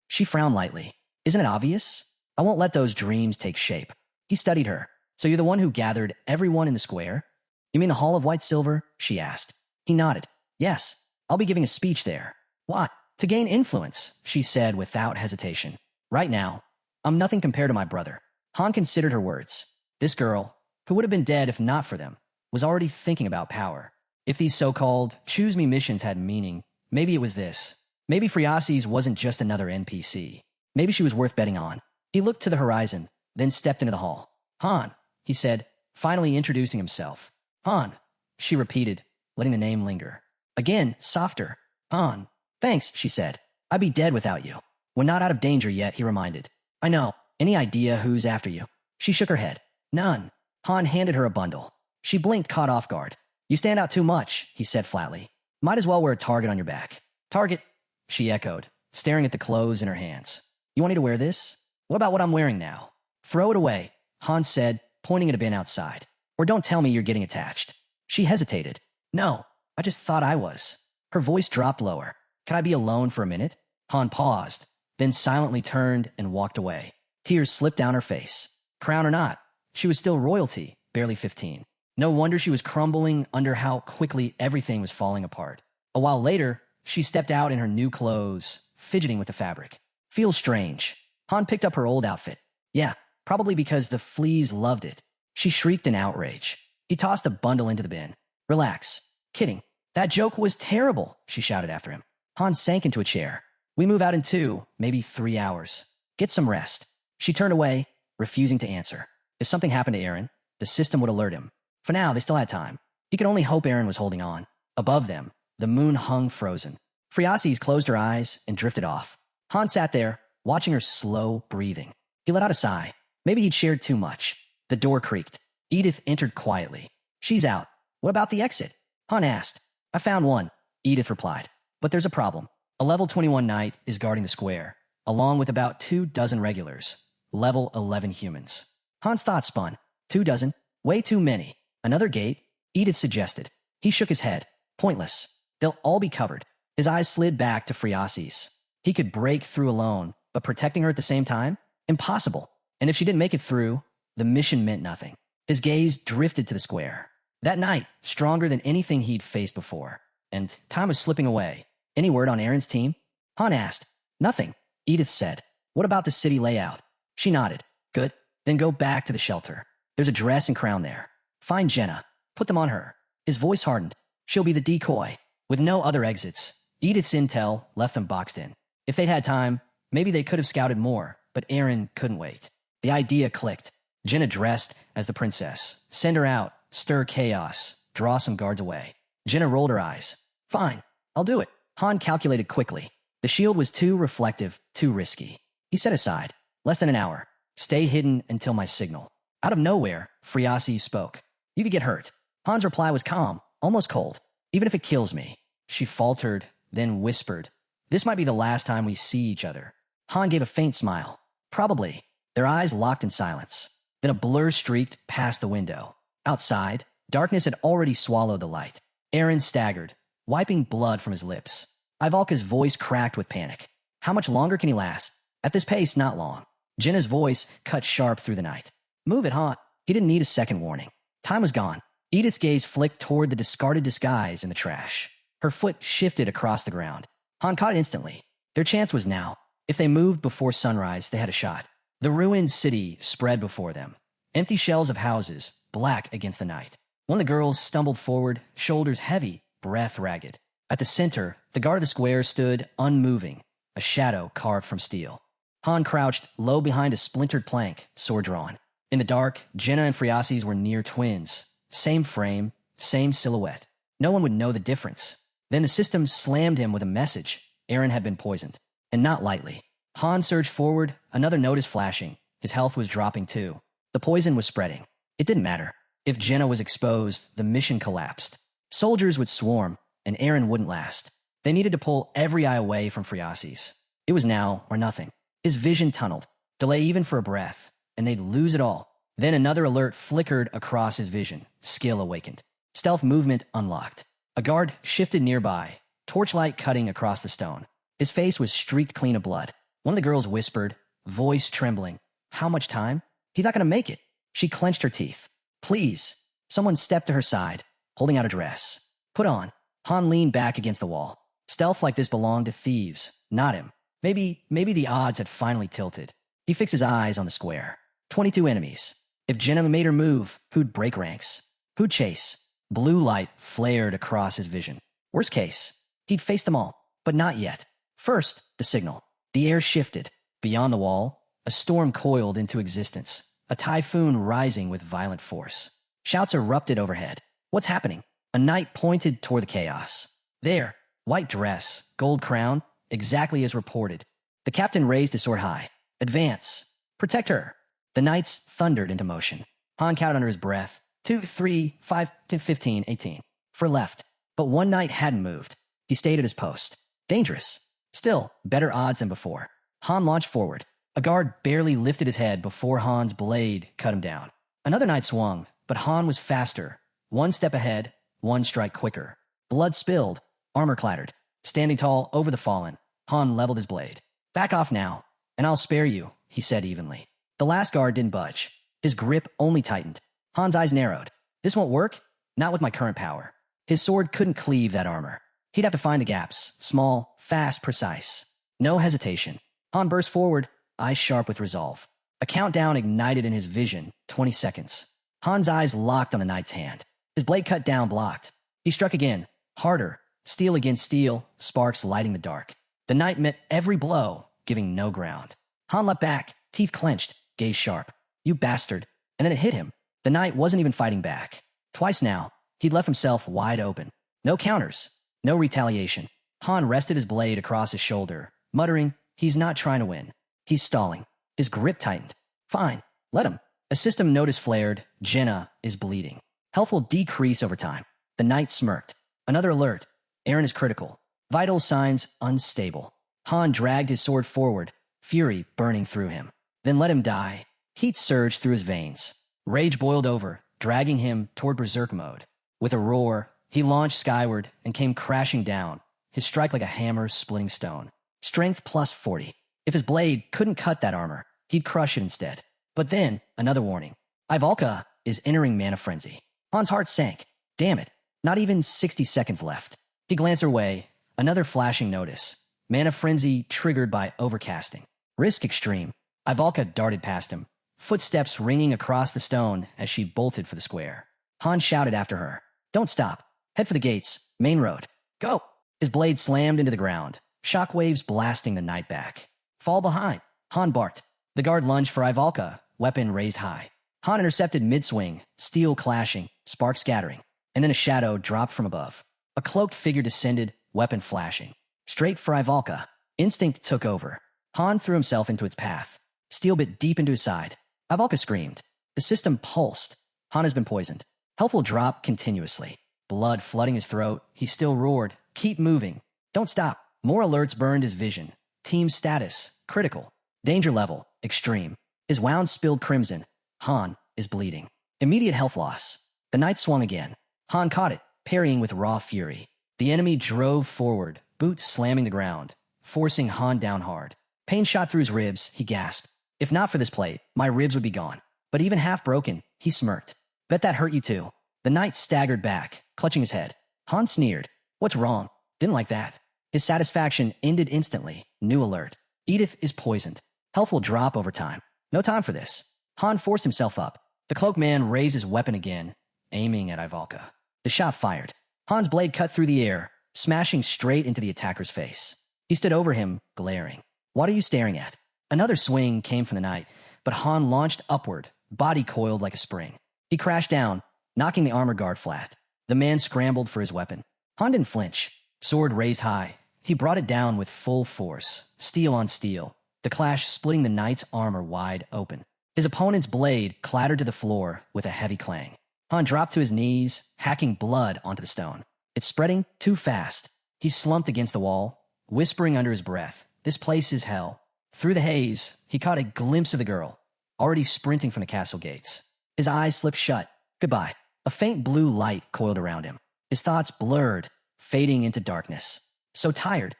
She frowned lightly. Isn't it obvious? I won't let those dreams take shape. He studied her. So you're the one who gathered everyone in the square? You mean the Hall of White Silver? She asked. He nodded. Yes. I'll be giving a speech there. Why? To gain influence, she said without hesitation. Right now, I'm nothing compared to my brother. Han considered her words. This girl, who would have been dead if not for them, was already thinking about power. If these so-called choose me missions had meaning, maybe it was this. Maybe Friasis wasn't just another NPC. Maybe she was worth betting on. He looked to the horizon, then stepped into the hall. Han, he said, finally introducing himself. Han, she repeated, letting the name linger. Again, softer. Han. Thanks, she said. I'd be dead without you. We're not out of danger yet, he reminded. I know. Any idea who's after you? She shook her head. None. Han handed her a bundle. She blinked, caught off guard. You stand out too much, he said flatly. Might as well wear a target on your back. Target, she echoed, staring at the clothes in her hands. You want me to wear this? What about what I'm wearing now? Throw it away, Han said, pointing at a bin outside. Or don't tell me you're getting attached. She hesitated. No, I just thought I was. Her voice dropped lower. Can I be alone for a minute? Han paused, then silently turned and walked away. Tears slipped down her face. Crown or not, she was still royalty, barely 15. No wonder she was crumbling under how quickly everything was falling apart. A while later, she stepped out in her new clothes, fidgeting with the fabric. Feels strange. Han picked up her old outfit. Yeah, probably because the fleas loved it. She shrieked in outrage. He tossed the bundle into the bin. Relax. Kidding. That joke was terrible, she shouted after him. Han sank into a chair. We move out in 2, maybe 3 hours. Get some rest. She turned away, refusing to answer. If something happened to Aaron, the system would alert him. For now, they still had time. He could only hope Aaron was holding on. Above them, the moon hung frozen. Friasis closed her eyes and drifted off. Han sat there, watching her slow breathing. He let out a sigh. Maybe he'd shared too much. The door creaked. Edith entered quietly. She's out. What about the exit? Han asked. I found one, Edith replied. But there's a problem. A level 21 knight is guarding the square, along with about 24 regulars. Level 11 humans. Han's thoughts spun. 24? Way too many. Another gate? Edith suggested. He shook his head. Pointless. They'll all be covered. His eyes slid back to Friasis. He could break through alone, but protecting her at the same time? Impossible. And if she didn't make it through, the mission meant nothing. His gaze drifted to the square. That night, stronger than anything he'd faced before. And time was slipping away. Any word on Aaron's team? Han asked. Nothing, Edith said. What about the city layout? She nodded. Good. Then go back to the shelter. There's a dress and crown there. Find Jenna. Put them on her. His voice hardened. She'll be the decoy. With no other exits, Edith's intel left them boxed in. If they'd had time, maybe they could have scouted more, but Aaron couldn't wait. The idea clicked. Jenna dressed as the princess. Send her out, stir chaos, draw some guards away. Jenna rolled her eyes. Fine, I'll do it. Han calculated quickly. The shield was too reflective, too risky. He set aside. Less than an hour. Stay hidden until my signal. Out of nowhere, Friasis spoke. You could get hurt. Han's reply was calm, almost cold. Even if it kills me. She faltered, then whispered. This might be the last time we see each other. Han gave a faint smile. Probably. Their eyes locked in silence. Then a blur streaked past the window. Outside, darkness had already swallowed the light. Aaron staggered, wiping blood from his lips. Ivalka's voice cracked with panic. How much longer can he last? At this pace, not long. Jenna's voice cut sharp through the night. Move it, Han. He didn't need a second warning. Time was gone. Edith's gaze flicked toward the discarded disguise in the trash. Her foot shifted across the ground. Han caught it instantly. Their chance was now. If they moved before sunrise, they had a shot. The ruined city spread before them. Empty shells of houses, black against the night. One of the girls stumbled forward, shoulders heavy, breath ragged. At the center, the guard of the square stood unmoving, a shadow carved from steel. Han crouched low behind a splintered plank, sword drawn. In the dark, Jenna and Friasis were near twins. Same frame, same silhouette. No one would know the difference. Then the system slammed him with a message. Eren had been poisoned. And not lightly. Han surged forward, another notice flashing. His health was dropping too. The poison was spreading. It didn't matter. If Jenna was exposed, the mission collapsed. Soldiers would swarm, and Eren wouldn't last. They needed to pull every eye away from Friasis. It was now or nothing. His vision tunneled. Delay even for a breath, and they'd lose it all. Then another alert flickered across his vision. Skill awakened. Stealth movement unlocked. A guard shifted nearby, torchlight cutting across the stone. His face was streaked clean of blood. One of the girls whispered, voice trembling, "How much time? He's not going to make it." She clenched her teeth. "Please." Someone stepped to her side, holding out a dress. "Put on." Han leaned back against the wall. Stealth like this belonged to thieves, not him. Maybe the odds had finally tilted. He fixed his eyes on the square. 22 enemies. If Jenna made her move, who'd break ranks? Who'd chase? Blue light flared across his vision. Worst case, he'd face them all, but not yet. First, the signal. The air shifted. Beyond the wall, a storm coiled into existence, a typhoon rising with violent force. Shouts erupted overhead. What's happening? A knight pointed toward the chaos. There, white dress, gold crown, exactly as reported. The captain raised his sword high. Advance. Protect her. The knights thundered into motion. Han counted under his breath. 2, 3, 5, 10, 15, 18. For left. But one knight hadn't moved. He stayed at his post. Dangerous. Still, better odds than before. Han launched forward. A guard barely lifted his head before Han's blade cut him down. Another knight swung, but Han was faster. One step ahead, one strike quicker. Blood spilled. Armor clattered. Standing tall over the fallen, Han leveled his blade. "Back off now, and I'll spare you," he said evenly. The last guard didn't budge. His grip only tightened. Han's eyes narrowed. This won't work? Not with my current power. His sword couldn't cleave that armor. He'd have to find the gaps. Small, fast, precise. No hesitation. Han burst forward, eyes sharp with resolve. A countdown ignited in his vision. 20 seconds. Han's eyes locked on the knight's hand. His blade cut down, blocked. He struck again. Harder. Steel against steel, sparks lighting the dark. The knight met every blow, giving no ground. Han leapt back, teeth clenched, gaze sharp. "You bastard." And then it hit him. The knight wasn't even fighting back. Twice now, he'd left himself wide open. No counters. No retaliation. Han rested his blade across his shoulder, muttering, "He's not trying to win. He's stalling." His grip tightened. "Fine, let him." A system notice flared. Jenna is bleeding. Health will decrease over time. The knight smirked. Another alert. Eren is critical. Vital signs unstable. Han dragged his sword forward, fury burning through him. Then let him die. Heat surged through his veins. Rage boiled over, dragging him toward berserk mode. With a roar, he launched skyward and came crashing down, his strike like a hammer splitting stone. Strength plus 40. If his blade couldn't cut that armor, he'd crush it instead. But then, another warning. Ivalka is entering mana frenzy. Han's heart sank. Damn it, not even 60 seconds left. He glanced her way. Another flashing notice. Mana frenzy triggered by overcasting. Risk extreme. Ivalka darted past him, footsteps ringing across the stone as she bolted for the square. Han shouted after her. "Don't stop. Head for the gates. Main road. Go!" His blade slammed into the ground, shockwaves blasting the knight back. "Fall behind." Han barked. The guard lunged for Ivalka, weapon raised high. Han intercepted mid-swing, steel clashing, sparks scattering, and then a shadow dropped from above. A cloaked figure descended, weapon flashing. Straight for Ivalka. Instinct took over. Han threw himself into its path. Steel bit deep into his side. Ivalka screamed. The system pulsed. Han has been poisoned. Health will drop continuously. Blood flooding his throat. He still roared. "Keep moving. Don't stop." More alerts burned his vision. Team status. Critical. Danger level. Extreme. His wound spilled crimson. Han is bleeding. Immediate health loss. The knight swung again. Han caught it, parrying with raw fury. The enemy drove forward, boots slamming the ground, forcing Han down hard. Pain shot through his ribs. He gasped. "If not for this plate, my ribs would be gone." But even half broken, he smirked. "Bet that hurt you too." The knight staggered back, clutching his head. Han sneered. "What's wrong?" "Didn't like that." His satisfaction ended instantly. New alert. Edith is poisoned. Health will drop over time. No time for this. Han forced himself up. The cloaked man raised his weapon again, aiming at Ivalka. The shot fired. Han's blade cut through the air, smashing straight into the attacker's face. He stood over him, glaring. What are you staring at? Another swing came from the night, but Han launched upward, body coiled like a spring. He crashed down, knocking the armor guard flat. The man scrambled for his weapon. Han didn't flinch. Sword raised high. He brought it down with full force, steel on steel, the clash splitting the knight's armor wide open. His opponent's blade clattered to the floor with a heavy clang. Han dropped to his knees, hacking blood onto the stone. It's spreading too fast. He slumped against the wall, whispering under his breath, "This place is hell." Through the haze, he caught a glimpse of the girl, already sprinting from the castle gates. His eyes slipped shut. Goodbye. A faint blue light coiled around him. His thoughts blurred, fading into darkness. So tired.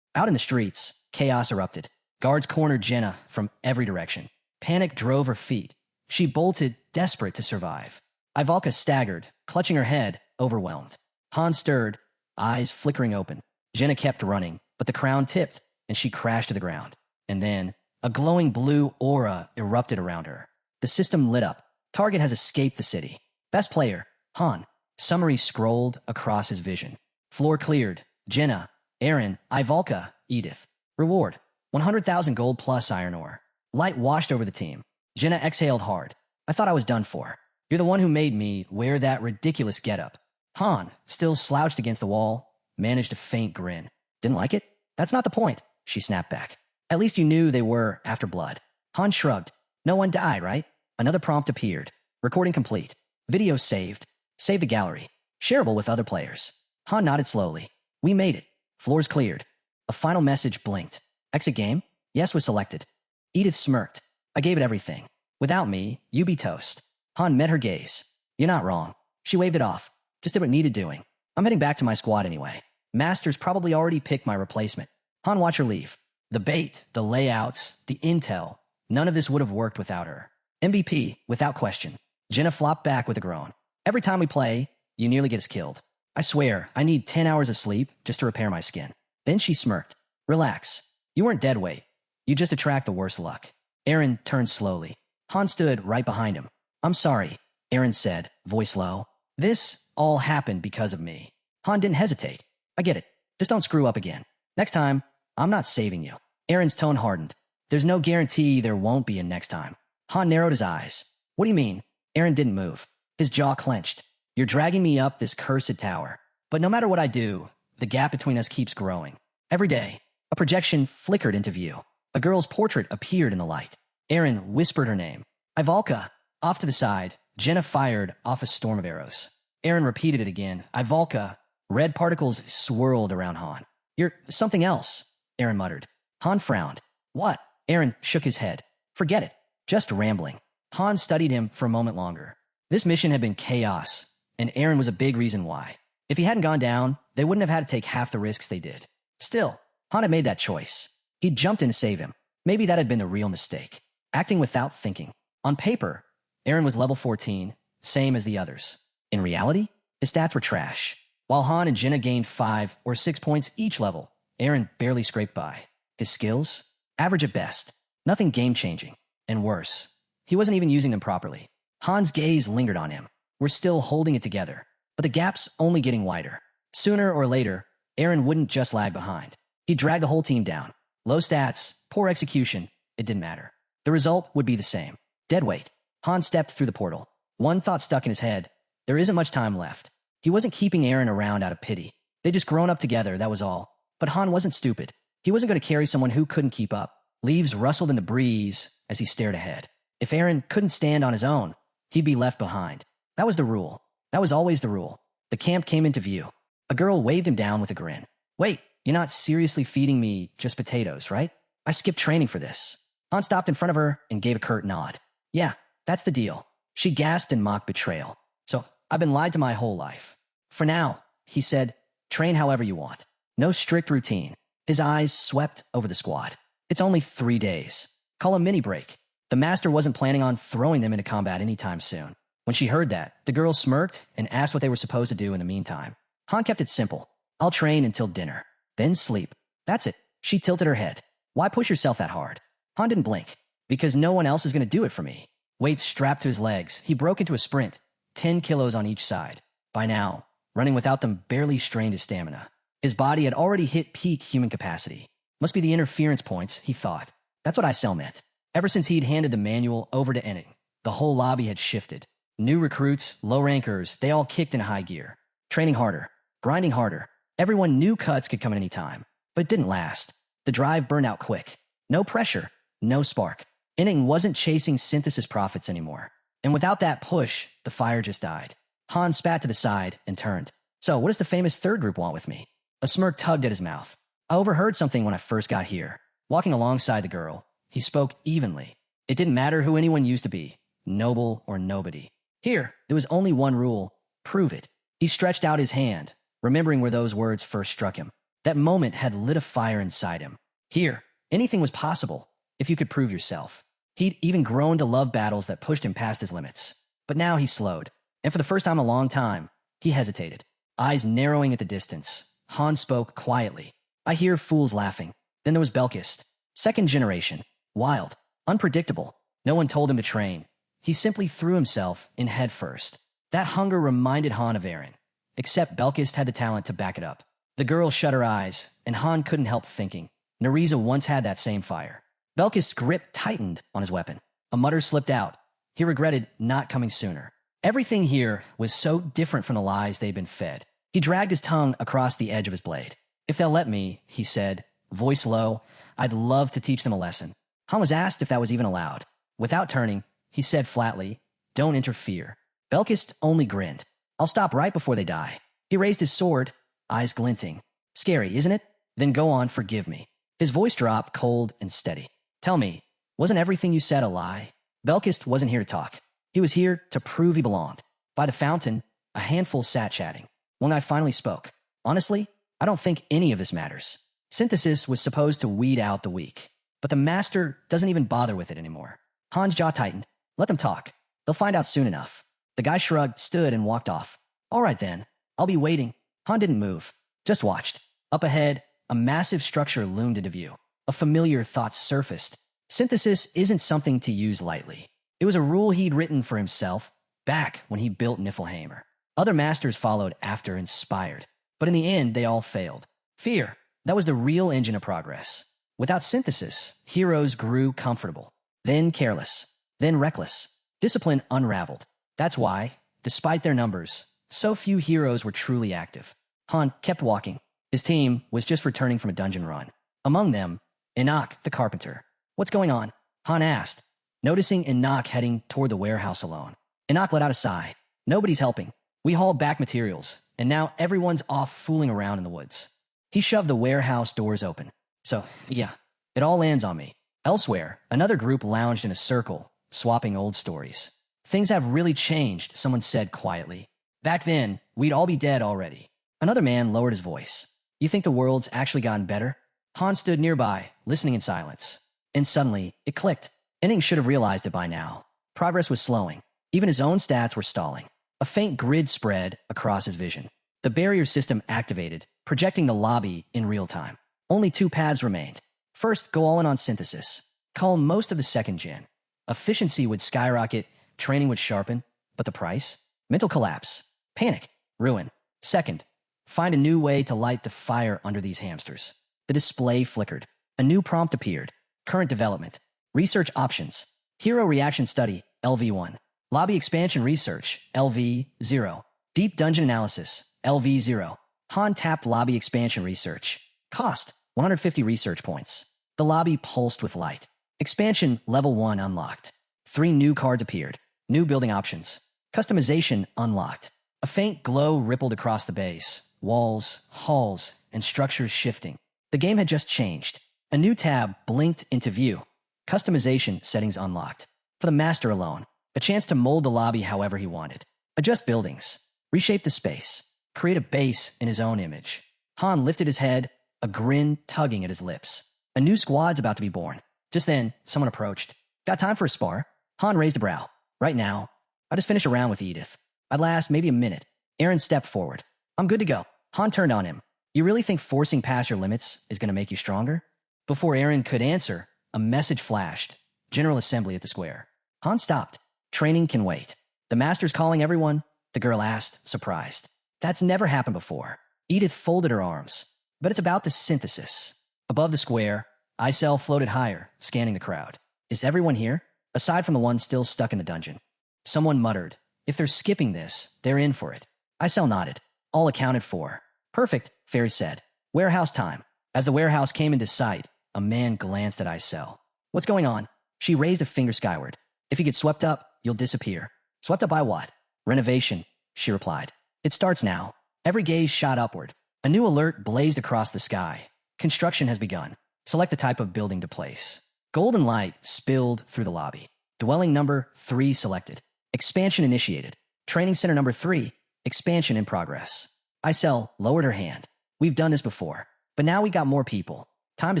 Out in the streets, chaos erupted. Guards cornered Jenna from every direction. Panic drove her feet. She bolted, desperate to survive. Ivalka staggered, clutching her head, overwhelmed. Han stirred, eyes flickering open. Jenna kept running, but the crown tipped, and she crashed to the ground. And then, a glowing blue aura erupted around her. The system lit up. Target has escaped the city. Best player, Han. Summary scrolled across his vision. Floor cleared. Jenna, Aaron, Ivalka, Edith. Reward, 100,000 gold plus iron ore. Light washed over the team. Jenna exhaled hard. I thought I was done for. You're the one who made me wear that ridiculous getup. Han, still slouched against the wall, managed a faint grin. Didn't like it? That's not the point, she snapped back. At least you knew they were after blood. Han shrugged. No one died, right? Another prompt appeared. Recording complete. Video saved. Save the gallery. Shareable with other players. Han nodded slowly. We made it. Floors cleared. A final message blinked. Exit game? Yes was selected. Edith smirked. I gave it everything. Without me, you be toast. Han met her gaze. You're not wrong. She waved it off. Just did what needed doing. I'm heading back to my squad anyway. Master's probably already picked my replacement. Han watched her leave. The bait, the layouts, the intel. None of this would have worked without her. MVP, without question. Jenna flopped back with a groan. Every time we play, you nearly get us killed. I swear, I need 10 hours of sleep just to repair my skin. Then she smirked. Relax. You weren't dead weight. You just attract the worst luck. Aaron turned slowly. Han stood right behind him. I'm sorry, Aaron said, voice low. This all happened because of me. Han didn't hesitate. I get it. Just don't screw up again. Next time, I'm not saving you. Aaron's tone hardened. There's no guarantee there won't be a next time. Han narrowed his eyes. What do you mean? Aaron didn't move. His jaw clenched. You're dragging me up this cursed tower. But no matter what I do, the gap between us keeps growing. Every day, a projection flickered into view. A girl's portrait appeared in the light. Aaron whispered her name. Ivalka. Off to the side, Jenna fired off a storm of arrows. Aaron repeated it again. Ivalka. Red particles swirled around Han. You're something else, Aaron muttered. Han frowned. What? Aaron shook his head. Forget it. Just rambling. Han studied him for a moment longer. This mission had been chaos, and Aaron was a big reason why. If he hadn't gone down, they wouldn't have had to take half the risks they did. Still, Han had made that choice. He'd jumped in to save him. Maybe that had been the real mistake. Acting without thinking. On paper, Aaron was level 14, same as the others. In reality, his stats were trash. While Han and Jenna gained 5 or 6 points each level, Aaron barely scraped by. His skills? Average at best. Nothing game-changing. And worse, he wasn't even using them properly. Han's gaze lingered on him. We're still holding it together, but the gap's only getting wider. Sooner or later, Aaron wouldn't just lag behind. He'd drag the whole team down. Low stats, poor execution, it didn't matter. The result would be the same. Dead weight. Han stepped through the portal. One thought stuck in his head. There isn't much time left. He wasn't keeping Aaron around out of pity. They'd just grown up together, that was all. But Han wasn't stupid. He wasn't going to carry someone who couldn't keep up. Leaves rustled in the breeze as he stared ahead. If Aaron couldn't stand on his own, he'd be left behind. That was the rule. That was always the rule. The camp came into view. A girl waved him down with a grin. Wait, you're not seriously feeding me just potatoes, right? I skipped training for this. Han stopped in front of her and gave a curt nod. Yeah, that's the deal. She gasped in mock betrayal. So, I've been lied to my whole life. For now, he said, train however you want. No strict routine. His eyes swept over the squad. It's only 3 days. Call a mini break. The master wasn't planning on throwing them into combat anytime soon. When she heard that, the girl smirked and asked what they were supposed to do in the meantime. Han kept it simple. I'll train until dinner. Then sleep. That's it. She tilted her head. Why push yourself that hard? Han didn't blink. Because no one else is going to do it for me. Weights strapped to his legs, he broke into a sprint, 10 kilos on each side. By now, running without them barely strained his stamina. His body had already hit peak human capacity. Must be the interference points, he thought. That's what Isel meant. Ever since he'd handed the manual over to Enning, the whole lobby had shifted. New recruits, low rankers, they all kicked in high gear. Training harder, grinding harder. Everyone knew cuts could come at any time, but it didn't last. The drive burned out quick. No pressure, no spark. Enning wasn't chasing synthesis profits anymore. And without that push, the fire just died. Han spat to the side and turned. So, what does the famous third group want with me? A smirk tugged at his mouth. I overheard something when I first got here. Walking alongside the girl, he spoke evenly. It didn't matter who anyone used to be, noble or nobody. Here, there was only one rule. Prove it. He stretched out his hand, remembering where those words first struck him. That moment had lit a fire inside him. Here, anything was possible, if you could prove yourself. He'd even grown to love battles that pushed him past his limits. But now he slowed, and for the first time in a long time, he hesitated. Eyes narrowing at the distance, Han spoke quietly. I hear fools laughing. Then there was Belkist. Second generation. Wild. Unpredictable. No one told him to train. He simply threw himself in head first. That hunger reminded Han of Eren. Except Belkist had the talent to back it up. The girl shut her eyes, and Han couldn't help thinking. Neriza once had that same fire. Belkist's grip tightened on his weapon. A mutter slipped out. He regretted not coming sooner. Everything here was so different from the lies they'd been fed. He dragged his tongue across the edge of his blade. If they'll let me, he said, voice low, I'd love to teach them a lesson. Han was asked if that was even allowed. Without turning, he said flatly, don't interfere. Belkist only grinned. I'll stop right before they die. He raised his sword, eyes glinting. Scary, isn't it? Then go on, forgive me. His voice dropped cold and steady. Tell me, wasn't everything you said a lie? Belkist wasn't here to talk. He was here to prove he belonged. By the fountain, a handful sat chatting. One guy finally spoke. Honestly, I don't think any of this matters. Synthesis was supposed to weed out the weak. But the master doesn't even bother with it anymore. Han's jaw tightened. Let them talk. They'll find out soon enough. The guy shrugged, stood, and walked off. All right then. I'll be waiting. Han didn't move. Just watched. Up ahead, a massive structure loomed into view. A familiar thought surfaced. Synthesis isn't something to use lightly. It was a rule he'd written for himself back when he built Niflheimer. Other masters followed after, inspired. But in the end, they all failed. Fear. That was the real engine of progress. Without synthesis, heroes grew comfortable. Then careless. Then reckless. Discipline unraveled. That's why, despite their numbers, so few heroes were truly active. Han kept walking. His team was just returning from a dungeon run. Among them, Enoch the carpenter. What's going on? Han asked, noticing Enoch heading toward the warehouse alone. Enoch let out a sigh. Nobody's helping. We hauled back materials, and now everyone's off fooling around in the woods. He shoved the warehouse doors open. So, yeah, it all lands on me. Elsewhere, another group lounged in a circle, swapping old stories. Things have really changed, someone said quietly. Back then, we'd all be dead already. Another man lowered his voice. You think the world's actually gotten better? Han stood nearby, listening in silence. And suddenly, it clicked. Enning should have realized it by now. Progress was slowing. Even his own stats were stalling. A faint grid spread across his vision. The barrier system activated, projecting the lobby in real time. Only two paths remained. First, go all in on synthesis. Cull most of the second gen. Efficiency would skyrocket, training would sharpen, but the price? Mental collapse, panic, ruin. Second, find a new way to light the fire under these hamsters. The display flickered. A new prompt appeared. Current development. Research options. Hero reaction study, LV1. Lobby expansion research, LV0. Deep dungeon analysis, LV0. Han tapped lobby expansion research. Cost, 150 research points. The lobby pulsed with light. Expansion level 1 unlocked. 3 new cards appeared. New building options. Customization unlocked. A faint glow rippled across the base. Walls, halls, and structures shifting. The game had just changed. A new tab blinked into view. Customization settings unlocked. For the master alone, a chance to mold the lobby however he wanted. Adjust buildings. Reshape the space. Create a base in his own image. Han lifted his head, a grin tugging at his lips. A new squad's about to be born. Just then, someone approached. Got time for a spar? Han raised a brow. Right now. I just finished a round with Edith. I'd last maybe a minute. Eren stepped forward. I'm good to go. Han turned on him. You really think forcing past your limits is going to make you stronger? Before Eren could answer, a message flashed. General assembly at the square. Han stopped. Training can wait. The master's calling everyone? The girl asked, surprised. That's never happened before. Edith folded her arms. But it's about the synthesis. Above the square, Isel floated higher, scanning the crowd. Is everyone here? Aside from the one still stuck in the dungeon. Someone muttered. If they're skipping this, they're in for it. Isel nodded. All accounted for. Perfect, Fairy said. Warehouse time. As the warehouse came into sight, a man glanced at Isel. What's going on? She raised a finger skyward. If you get swept up, you'll disappear. Swept up by what? Renovation, she replied. It starts now. Every gaze shot upward. A new alert blazed across the sky. Construction has begun. Select the type of building to place. Golden light spilled through the lobby. Dwelling number 3 selected. Expansion initiated. Training center number 3. Expansion in progress. Isel lowered her hand. We've done this before, but now we got more people. Time to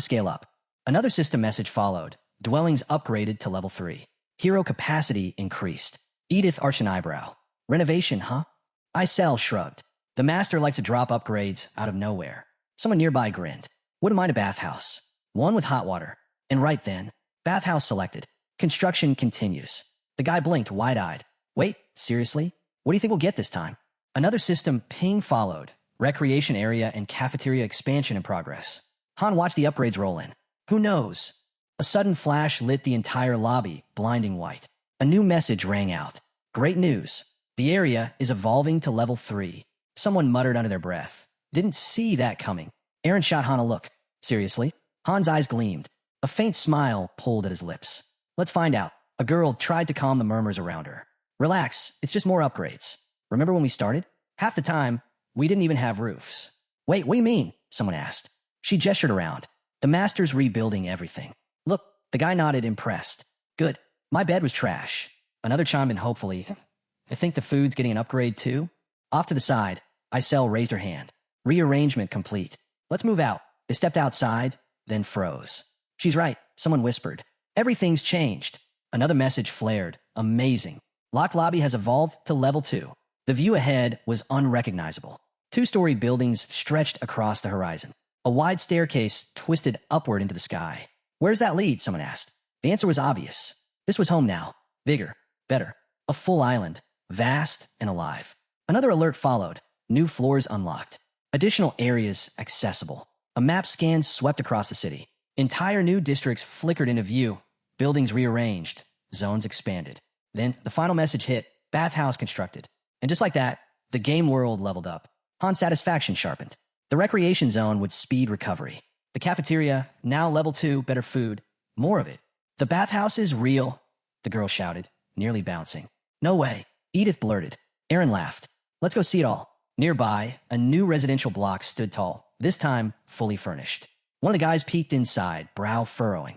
scale up. Another system message followed. Dwellings upgraded to level 3. Hero capacity increased. Edith arched an eyebrow. Renovation, huh? Isel shrugged. The master likes to drop upgrades out of nowhere. Someone nearby grinned. Wouldn't mind a bathhouse. One with hot water. And right then, bathhouse selected. Construction continues. The guy blinked wide-eyed. Wait, seriously? What do you think we'll get this time? Another system ping followed. Recreation area and cafeteria expansion in progress. Han watched the upgrades roll in. Who knows? A sudden flash lit the entire lobby, blinding white. A new message rang out. Great news. The area is evolving to level 3. Someone muttered under their breath. Didn't see that coming. Aaron shot Han a look. Seriously? Han's eyes gleamed. A faint smile pulled at his lips. Let's find out. A girl tried to calm the murmurs around her. Relax, it's just more upgrades. Remember when we started? Half the time, we didn't even have roofs. Wait, what do you mean? Someone asked. She gestured around. The master's rebuilding everything. Look, the guy nodded, impressed. Good. My bed was trash. Another chimed in hopefully. I think the food's getting an upgrade too. Off to the side, Isel raised her hand. Rearrangement complete. Let's move out. They stepped outside, then froze. She's right, someone whispered. Everything's changed. Another message flared. Amazing. Lock lobby has evolved to level 2. The view ahead was unrecognizable. 2-story buildings stretched across the horizon. A wide staircase twisted upward into the sky. Where's that lead? Someone asked. The answer was obvious. This was home now. Bigger. Better. A full island. Vast and alive. Another alert followed. New floors unlocked. Additional areas accessible. A map scan swept across the city. Entire new districts flickered into view. Buildings rearranged. Zones expanded. Then the final message hit. Bathhouse constructed. And just like that, the game world leveled up. Han's satisfaction sharpened. The recreation zone would speed recovery. The cafeteria, now level 2, better food. More of it. The bathhouse is real, the girl shouted, nearly bouncing. No way, Edith blurted. Aaron laughed. Let's go see it all. Nearby, a new residential block stood tall, this time fully furnished. One of the guys peeked inside, brow furrowing.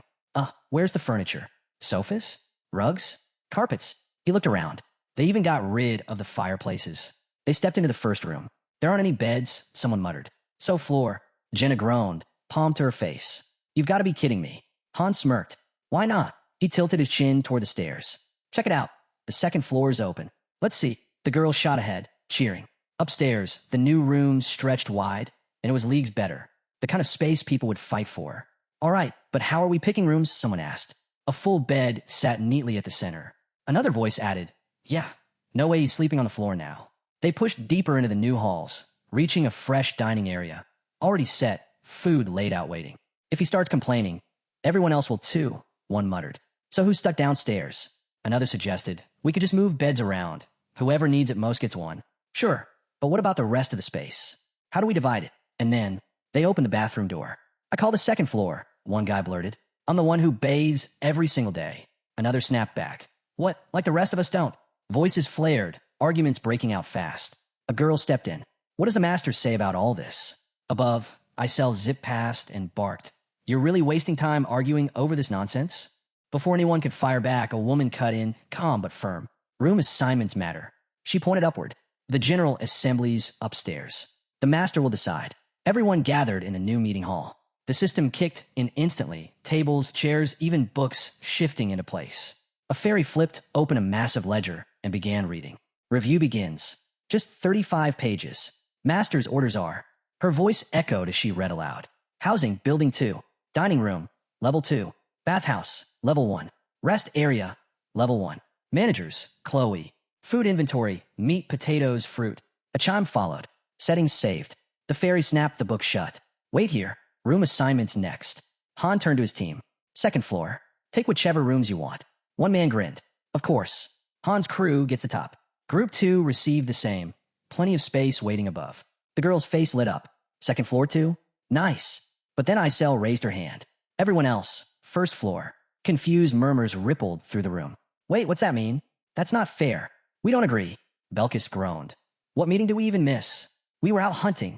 Where's the furniture? Sofas? Rugs? Carpets? He looked around. They even got rid of the fireplaces. They stepped into the first room. There aren't any beds, someone muttered. So floor. Jenna groaned, palm to her face. You've got to be kidding me. Han smirked. Why not? He tilted his chin toward the stairs. Check it out. The second floor is open. Let's see. The girl shot ahead, cheering. Upstairs, the new room stretched wide, and it was leagues better. The kind of space people would fight for. All right, but how are we picking rooms? Someone asked. A full bed sat neatly at the center. Another voice added, yeah, no way he's sleeping on the floor now. They pushed deeper into the new halls, reaching a fresh dining area. Already set, food laid out waiting. If he starts complaining, everyone else will too, one muttered. So who's stuck downstairs? Another suggested, we could just move beds around. Whoever needs it most gets one. Sure, but what about the rest of the space? How do we divide it? And then, they opened the bathroom door. I call the second floor, one guy blurted. I'm the one who bathes every single day. Another snapped back. What, like the rest of us don't? Voices flared, arguments breaking out fast. A girl stepped in. What does the master say about all this? Above, Isel zipped past and barked. You're really wasting time arguing over this nonsense? Before anyone could fire back, a woman cut in, calm but firm. Room assignments matter. She pointed upward. The general assembly's upstairs. The master will decide. Everyone gathered in the new meeting hall. The system kicked in instantly, tables, chairs, even books shifting into place. A fairy flipped open a massive ledger and began reading. Review begins. Just 35 pages. Master's orders are. Her voice echoed as she read aloud. Housing, building 2. Dining room, level 2. Bathhouse, level 1. Rest area, level 1. Managers, Chloe. Food inventory, meat, potatoes, fruit. A chime followed. Settings saved. The fairy snapped the book shut. Wait here. Room assignments next. Han turned to his team. Second floor. Take whichever rooms you want. One man grinned. Of course. Han's crew gets the top. Group 2 received the same. Plenty of space waiting above. The girl's face lit up. Second floor too? Nice. But then Isel raised her hand. Everyone else, first floor. Confused murmurs rippled through the room. Wait, what's that mean? That's not fair. We don't agree. Belkis groaned. What meeting do we even miss? We were out hunting.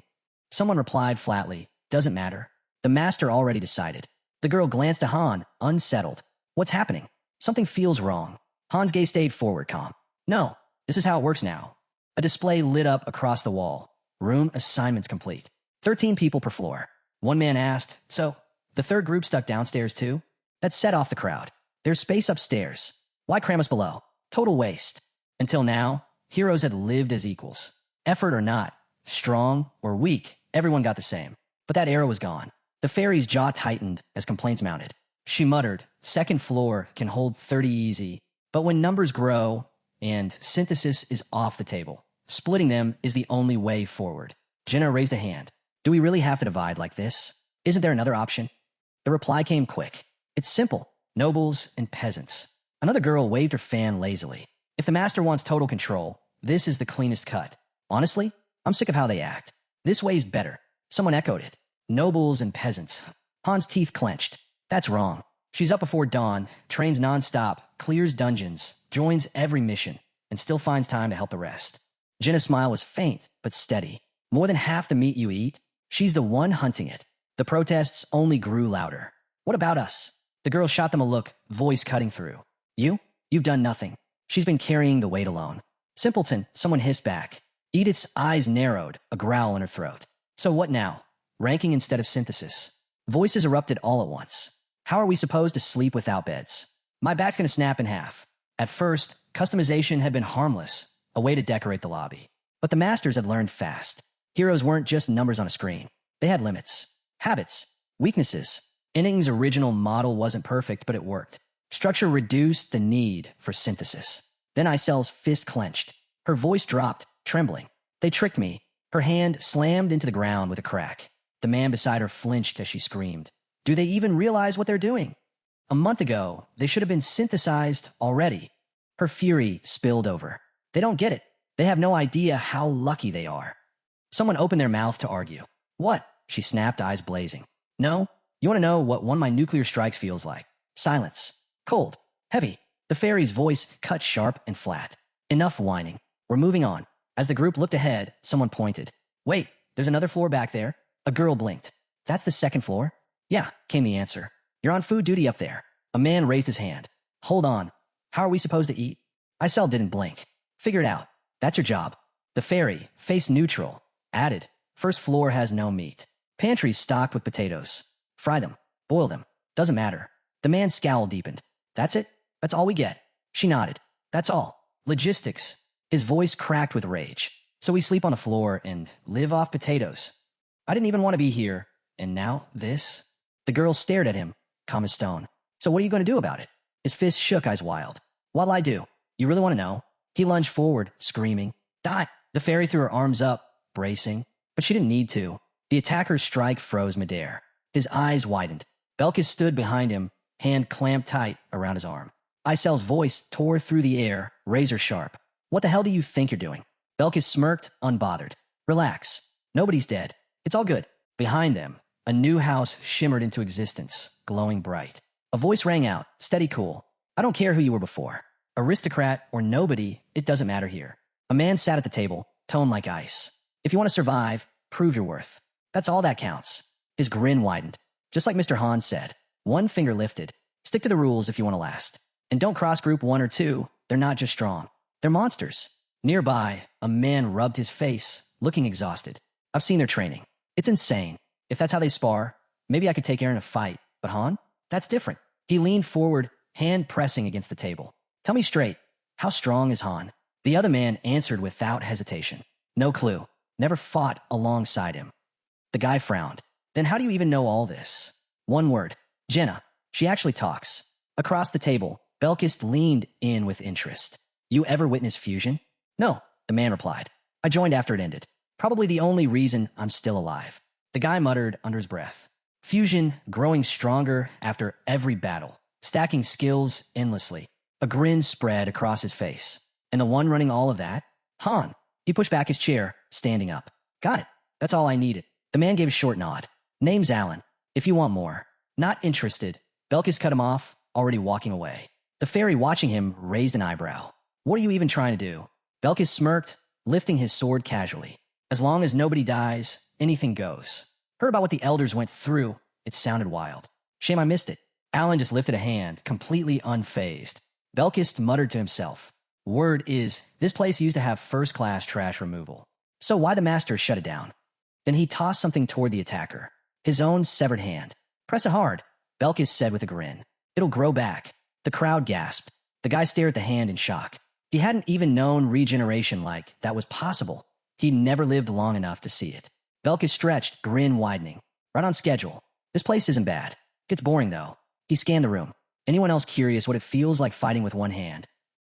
Someone replied flatly. Doesn't matter. The master already decided. The girl glanced at Han, unsettled. What's happening? Something feels wrong. Han's gaze stayed forward, calm. No, this is how it works now. A display lit up across the wall. Room assignments complete. 13 people per floor. One man asked, so, the third group stuck downstairs too? That set off the crowd. There's space upstairs. Why cram us below? Total waste. Until now, heroes had lived as equals. Effort or not, strong or weak, everyone got the same. But that era was gone. The fairy's jaw tightened as complaints mounted. She muttered, second floor can hold 30 easy. But when numbers grow and synthesis is off the table, splitting them is the only way forward. Jenna raised a hand. Do we really have to divide like this? Isn't there another option? The reply came quick. It's simple. Nobles and peasants. Another girl waved her fan lazily. If the master wants total control, this is the cleanest cut. Honestly, I'm sick of how they act. This way's better. Someone echoed it. Nobles and peasants. Han's teeth clenched. That's wrong. She's up before dawn, trains nonstop, clears dungeons, joins every mission, and still finds time to help the rest. Jenna's smile was faint, but steady. More than half the meat you eat, she's the one hunting it. The protests only grew louder. What about us? The girl shot them a look, voice cutting through. You've done nothing. She's been carrying the weight alone. Simpleton, someone hissed back. Edith's eyes narrowed, a growl in her throat. So what now? Ranking instead of synthesis. Voices erupted all at once. How are we supposed to sleep without beds? My back's gonna snap in half. At first, customization had been harmless, a way to decorate the lobby. But the masters had learned fast. Heroes weren't just numbers on a screen. They had limits, habits, weaknesses. Inning's original model wasn't perfect, but it worked. Structure reduced the need for synthesis. Then Isel's fist clenched. Her voice dropped, trembling. They tricked me. Her hand slammed into the ground with a crack. The man beside her flinched as she screamed. Do they even realize what they're doing? A month ago, they should have been synthesized already. Her fury spilled over. They don't get it. They have no idea how lucky they are. Someone opened their mouth to argue. What? She snapped, eyes blazing. No? You want to know what one of my nuclear strikes feels like? Silence. Cold. Heavy. The fairy's voice cut sharp and flat. Enough whining. We're moving on. As the group looked ahead, someone pointed. Wait, there's another floor back there. A girl blinked. That's the second floor? Yeah, came the answer. You're on food duty up there. A man raised his hand. Hold on. How are we supposed to eat? Isel didn't blink. Figure it out. That's your job. The fairy, face neutral, added. First floor has no meat. Pantry's stocked with potatoes. Fry them. Boil them. Doesn't matter. The man's scowl deepened. That's it? That's all we get. She nodded. That's all. Logistics. His voice cracked with rage. So we sleep on the floor and live off potatoes. I didn't even want to be here. And now this? The girl stared at him, calm as stone. So what are you going to do about it? His fist shook, eyes wild. What'll I do? You really want to know? He lunged forward, screaming. Die! The fairy threw her arms up, bracing. But she didn't need to. The attacker's strike froze midair. His eyes widened. Belkis stood behind him, hand clamped tight around his arm. Isel's voice tore through the air, razor sharp. What the hell do you think you're doing? Belkis smirked, unbothered. Relax. Nobody's dead. It's all good. Behind them, a new house shimmered into existence, glowing bright. A voice rang out, steady cool. I don't care who you were before. Aristocrat or nobody, it doesn't matter here. A man sat at the table, tone like ice. If you want to survive, prove your worth. That's all that counts. His grin widened. Just like Mr. Han said, one finger lifted. Stick to the rules if you want to last. And don't cross group 1 or 2. They're not just strong. They're monsters. Nearby, a man rubbed his face, looking exhausted. I've seen their training. It's insane. If that's how they spar, maybe I could take Eren in a fight. But Han? That's different. He leaned forward, hand pressing against the table. Tell me straight, how strong is Han? The other man answered without hesitation. No clue. Never fought alongside him. The guy frowned. Then how do you even know all this? One word. Jenna. She actually talks. Across the table, Belkis leaned in with interest. You ever witnessed fusion? No, the man replied. I joined after it ended. Probably the only reason I'm still alive. The guy muttered under his breath. Fusion growing stronger after every battle, stacking skills endlessly. A grin spread across his face. And the one running all of that? Han. He pushed back his chair, standing up. Got it. That's all I needed. The man gave a short nod. Name's Alan. If you want more. Not interested. Belkis cut him off, already walking away. The fairy watching him raised an eyebrow. What are you even trying to do? Belkis smirked, lifting his sword casually. As long as nobody dies, anything goes. Heard about what the elders went through. It sounded wild. Shame I missed it. Alan just lifted a hand, completely unfazed. Belkis muttered to himself. Word is, this place used to have first-class trash removal. So why the master shut it down? Then he tossed something toward the attacker. His own severed hand. Press it hard, Belkis said with a grin. It'll grow back. The crowd gasped. The guy stared at the hand in shock. He hadn't even known regeneration like that was possible. He'd never lived long enough to see it. Belkis stretched, grin widening. Right on schedule. This place isn't bad. Gets boring, though. He scanned the room. Anyone else curious what it feels like fighting with one hand?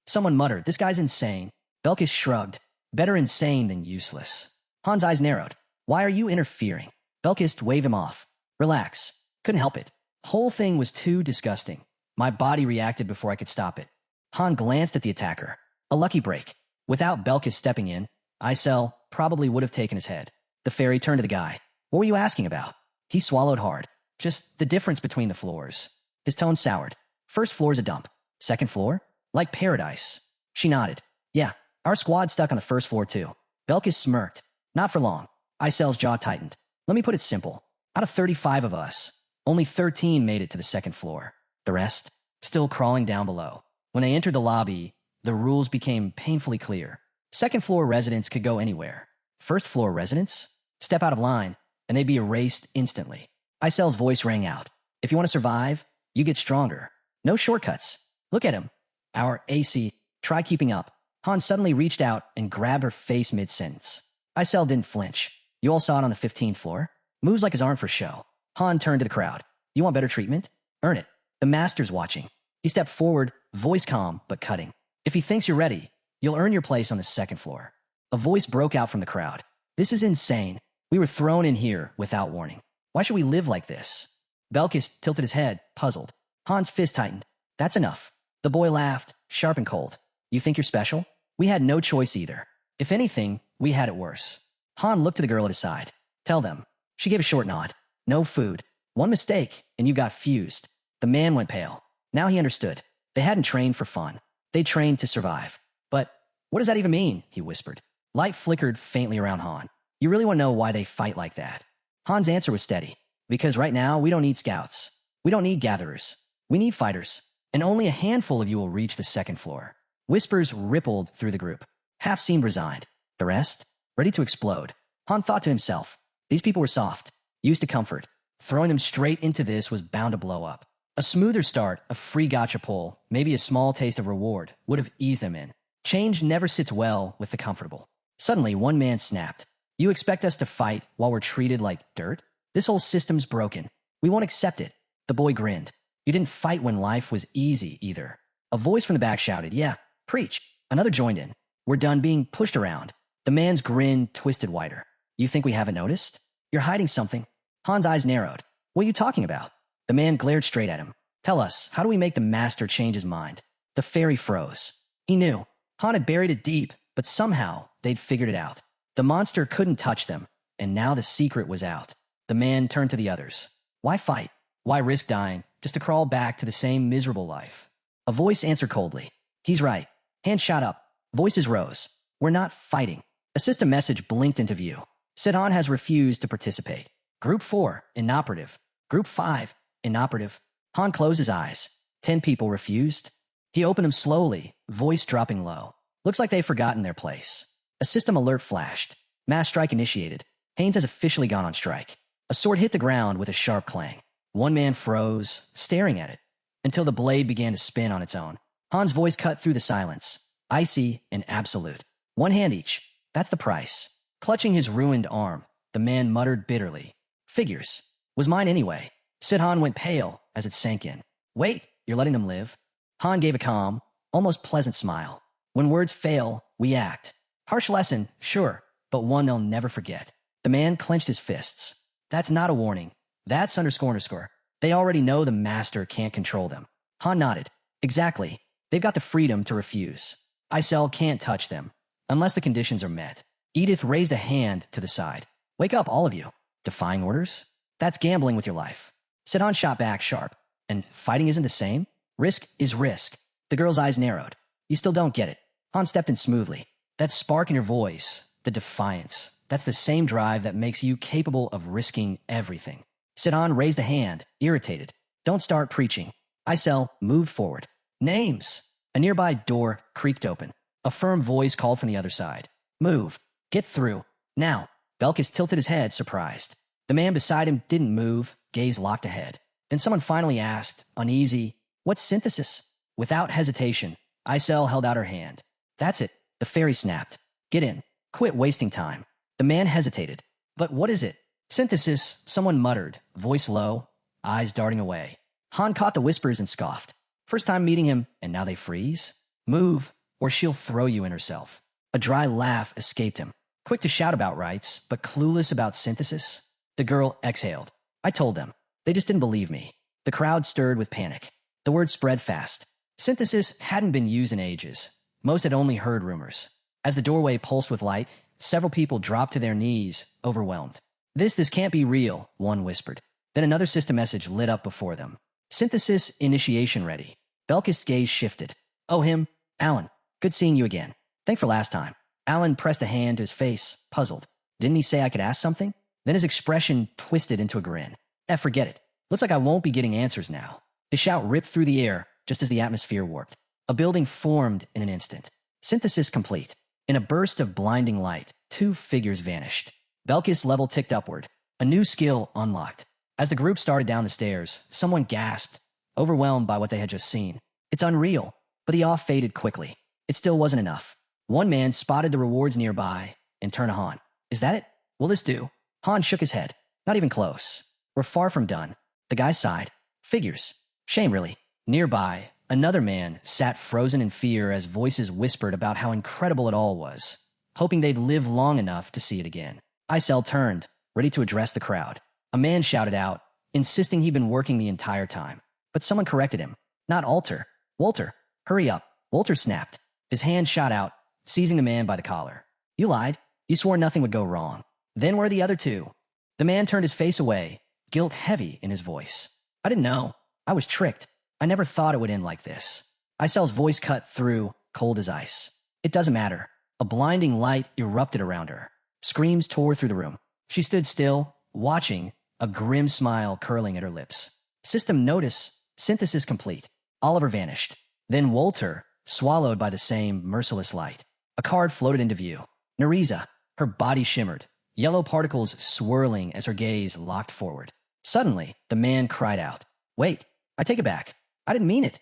Someone muttered, this guy's insane. Belkis shrugged. Better insane than useless. Han's eyes narrowed. Why are you interfering? Belkis waved him off. Relax. Couldn't help it. Whole thing was too disgusting. My body reacted before I could stop it. Han glanced at the attacker. A lucky break. Without Belkis stepping in, Isel probably would have taken his head. The fairy turned to the guy. What were you asking about? He swallowed hard. Just the difference between the floors. His tone soured. First floor's a dump. Second floor? Like paradise. She nodded. Yeah, our squad stuck on the first floor too. Belkis smirked. Not for long. Isel's jaw tightened. Let me put it simple. Out of 35 of us, only 13 made it to the second floor. The rest, still crawling down below. When they entered the lobby, the rules became painfully clear. Second floor residents could go anywhere. First floor residents? Step out of line, and they'd be erased instantly. Isel's voice rang out. If you want to survive, you get stronger. No shortcuts. Look at him. Our AC. Try keeping up. Han suddenly reached out and grabbed her face mid-sentence. Isel didn't flinch. You all saw it on the 15th floor? Moves like his aren't for show. Han turned to the crowd. You want better treatment? Earn it. The master's watching. He stepped forward, voice calm but cutting. If he thinks you're ready, you'll earn your place on the second floor. A voice broke out from the crowd. This is insane. We were thrown in here without warning. Why should we live like this? Belkis tilted his head, puzzled. Han's fist tightened. That's enough. The boy laughed, sharp and cold. You think you're special? We had no choice either. If anything, we had it worse. Han looked to the girl at his side. Tell them. She gave a short nod. No food. One mistake, and you got fused. The man went pale. Now he understood. They hadn't trained for fun. They trained to survive. But what does that even mean? He whispered. Light flickered faintly around Han. You really want to know why they fight like that? Han's answer was steady. Because right now, we don't need scouts. We don't need gatherers. We need fighters. And only a handful of you will reach the second floor. Whispers rippled through the group. Half seemed resigned. The rest? Ready to explode. Han thought to himself. These people were soft. Used to comfort. Throwing them straight into this was bound to blow up. A smoother start, a free gotcha pull, maybe a small taste of reward, would have eased them in. Change never sits well with the comfortable. Suddenly, one man snapped. You expect us to fight while we're treated like dirt? This whole system's broken. We won't accept it. The boy grinned. You didn't fight when life was easy, either. A voice from the back shouted, yeah, preach. Another joined in. We're done being pushed around. The man's grin twisted wider. You think we haven't noticed? You're hiding something. Han's eyes narrowed. What are you talking about? The man glared straight at him. Tell us, how do we make the master change his mind? The fairy froze. He knew. Han had buried it deep, but somehow they'd figured it out. The monster couldn't touch them, and now the secret was out. The man turned to the others. Why fight? Why risk dying, just to crawl back to the same miserable life? A voice answered coldly. He's right. Hands shot up. Voices rose. We're not fighting. A system message blinked into view. Han has refused to participate. Group 4, inoperative. Group 5, inoperative. Han closed his eyes. 10 people refused. He opened them slowly, voice dropping low. Looks like they've forgotten their place. A system alert flashed. Mass strike initiated. Haynes has officially gone on strike. A sword hit the ground with a sharp clang. One man froze, staring at it, until the blade began to spin on its own. Han's voice cut through the silence. Icy and absolute. One hand each. That's the price. Clutching his ruined arm, the man muttered bitterly. Figures. Was mine anyway. Han went pale as it sank in. Wait, you're letting them live? Han gave a calm, almost pleasant smile. When words fail, we act. Harsh lesson, sure, but one they'll never forget. The man clenched his fists. That's not a warning. That's underscore. They already know the master can't control them. Han nodded. Exactly. They've got the freedom to refuse. Isel can't touch them, unless the conditions are met. Edith raised a hand to the side. Wake up, all of you. Defying orders? That's gambling with your life. Sidon shot back sharp. And fighting isn't the same? Risk is risk. The girl's eyes narrowed. You still don't get it. Han stepped in smoothly. That spark in your voice, the defiance, that's the same drive that makes you capable of risking everything. Sidon raised a hand, irritated. Don't start preaching. Isel moved forward. Names! A nearby door creaked open. A firm voice called from the other side. Move. Get through. Now. Belkis tilted his head, surprised. The man beside him didn't move, gaze locked ahead. Then someone finally asked, uneasy, what's synthesis? Without hesitation, Isel held out her hand. That's it. The fairy snapped. Get in. Quit wasting time. The man hesitated. But what is it? Synthesis, someone muttered, voice low, eyes darting away. Han caught the whispers and scoffed. First time meeting him, and now they freeze? Move, or she'll throw you in herself. A dry laugh escaped him. Quick to shout about rights, but clueless about synthesis? The girl exhaled. I told them. They just didn't believe me. The crowd stirred with panic. The word spread fast. Synthesis hadn't been used in ages. Most had only heard rumors. As the doorway pulsed with light, several people dropped to their knees, overwhelmed. This can't be real, one whispered. Then another system message lit up before them. Synthesis initiation ready. Belkis' gaze shifted. Oh, him? Alan. Good seeing you again. Thanks for last time. Alan pressed a hand to his face, puzzled. Didn't he say I could ask something? Then his expression twisted into a grin. Forget it. Looks like I won't be getting answers now. His shout ripped through the air, just as the atmosphere warped. A building formed in an instant. Synthesis complete. In a burst of blinding light, two figures vanished. Belkis' level ticked upward. A new skill unlocked. As the group started down the stairs, someone gasped, overwhelmed by what they had just seen. It's unreal, but the awe faded quickly. It still wasn't enough. One man spotted the rewards nearby and turned to Han. Is that it? Will this do? Han shook his head. Not even close. We're far from done. The guy sighed. Figures. Shame, really. Nearby, another man sat frozen in fear as voices whispered about how incredible it all was, hoping they'd live long enough to see it again. Isel turned, ready to address the crowd. A man shouted out, insisting he'd been working the entire time. But someone corrected him. Not Alter. Walter. Hurry up. Walter snapped. His hand shot out, seizing the man by the collar. You lied. You swore nothing would go wrong. Then where are the other two? The man turned his face away, guilt heavy in his voice. I didn't know. I was tricked. I never thought it would end like this. Isel's voice cut through, cold as ice. It doesn't matter. A blinding light erupted around her. Screams tore through the room. She stood still, watching, a grim smile curling at her lips. System notice, synthesis complete. Oliver vanished. Then Walter, swallowed by the same merciless light. A card floated into view. Neriza, her body shimmered, yellow particles swirling as her gaze locked forward. Suddenly, the man cried out. Wait, I take it back. I didn't mean it.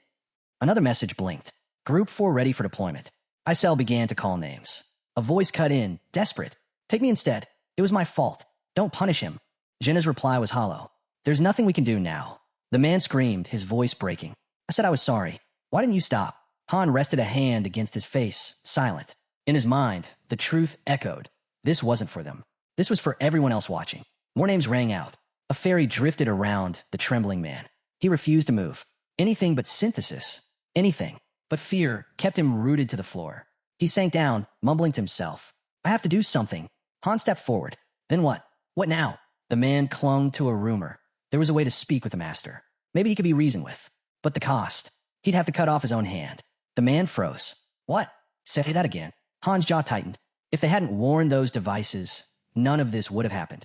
Another message blinked. Group 4 ready for deployment. Isel began to call names. A voice cut in, desperate. Take me instead. It was my fault. Don't punish him. Jenna's reply was hollow. There's nothing we can do now. The man screamed, his voice breaking. I said I was sorry. Why didn't you stop? Han rested a hand against his face, silent. In his mind, the truth echoed. This wasn't for them. This was for everyone else watching. More names rang out. A fairy drifted around the trembling man. He refused to move. Anything but synthesis. Anything. But fear kept him rooted to the floor. He sank down, mumbling to himself. I have to do something. Han stepped forward. Then what? What now? The man clung to a rumor. There was a way to speak with the master. Maybe he could be reasoned with. But the cost. He'd have to cut off his own hand. The man froze. What? Say that again. Han's jaw tightened. If they hadn't worn those devices, none of this would have happened.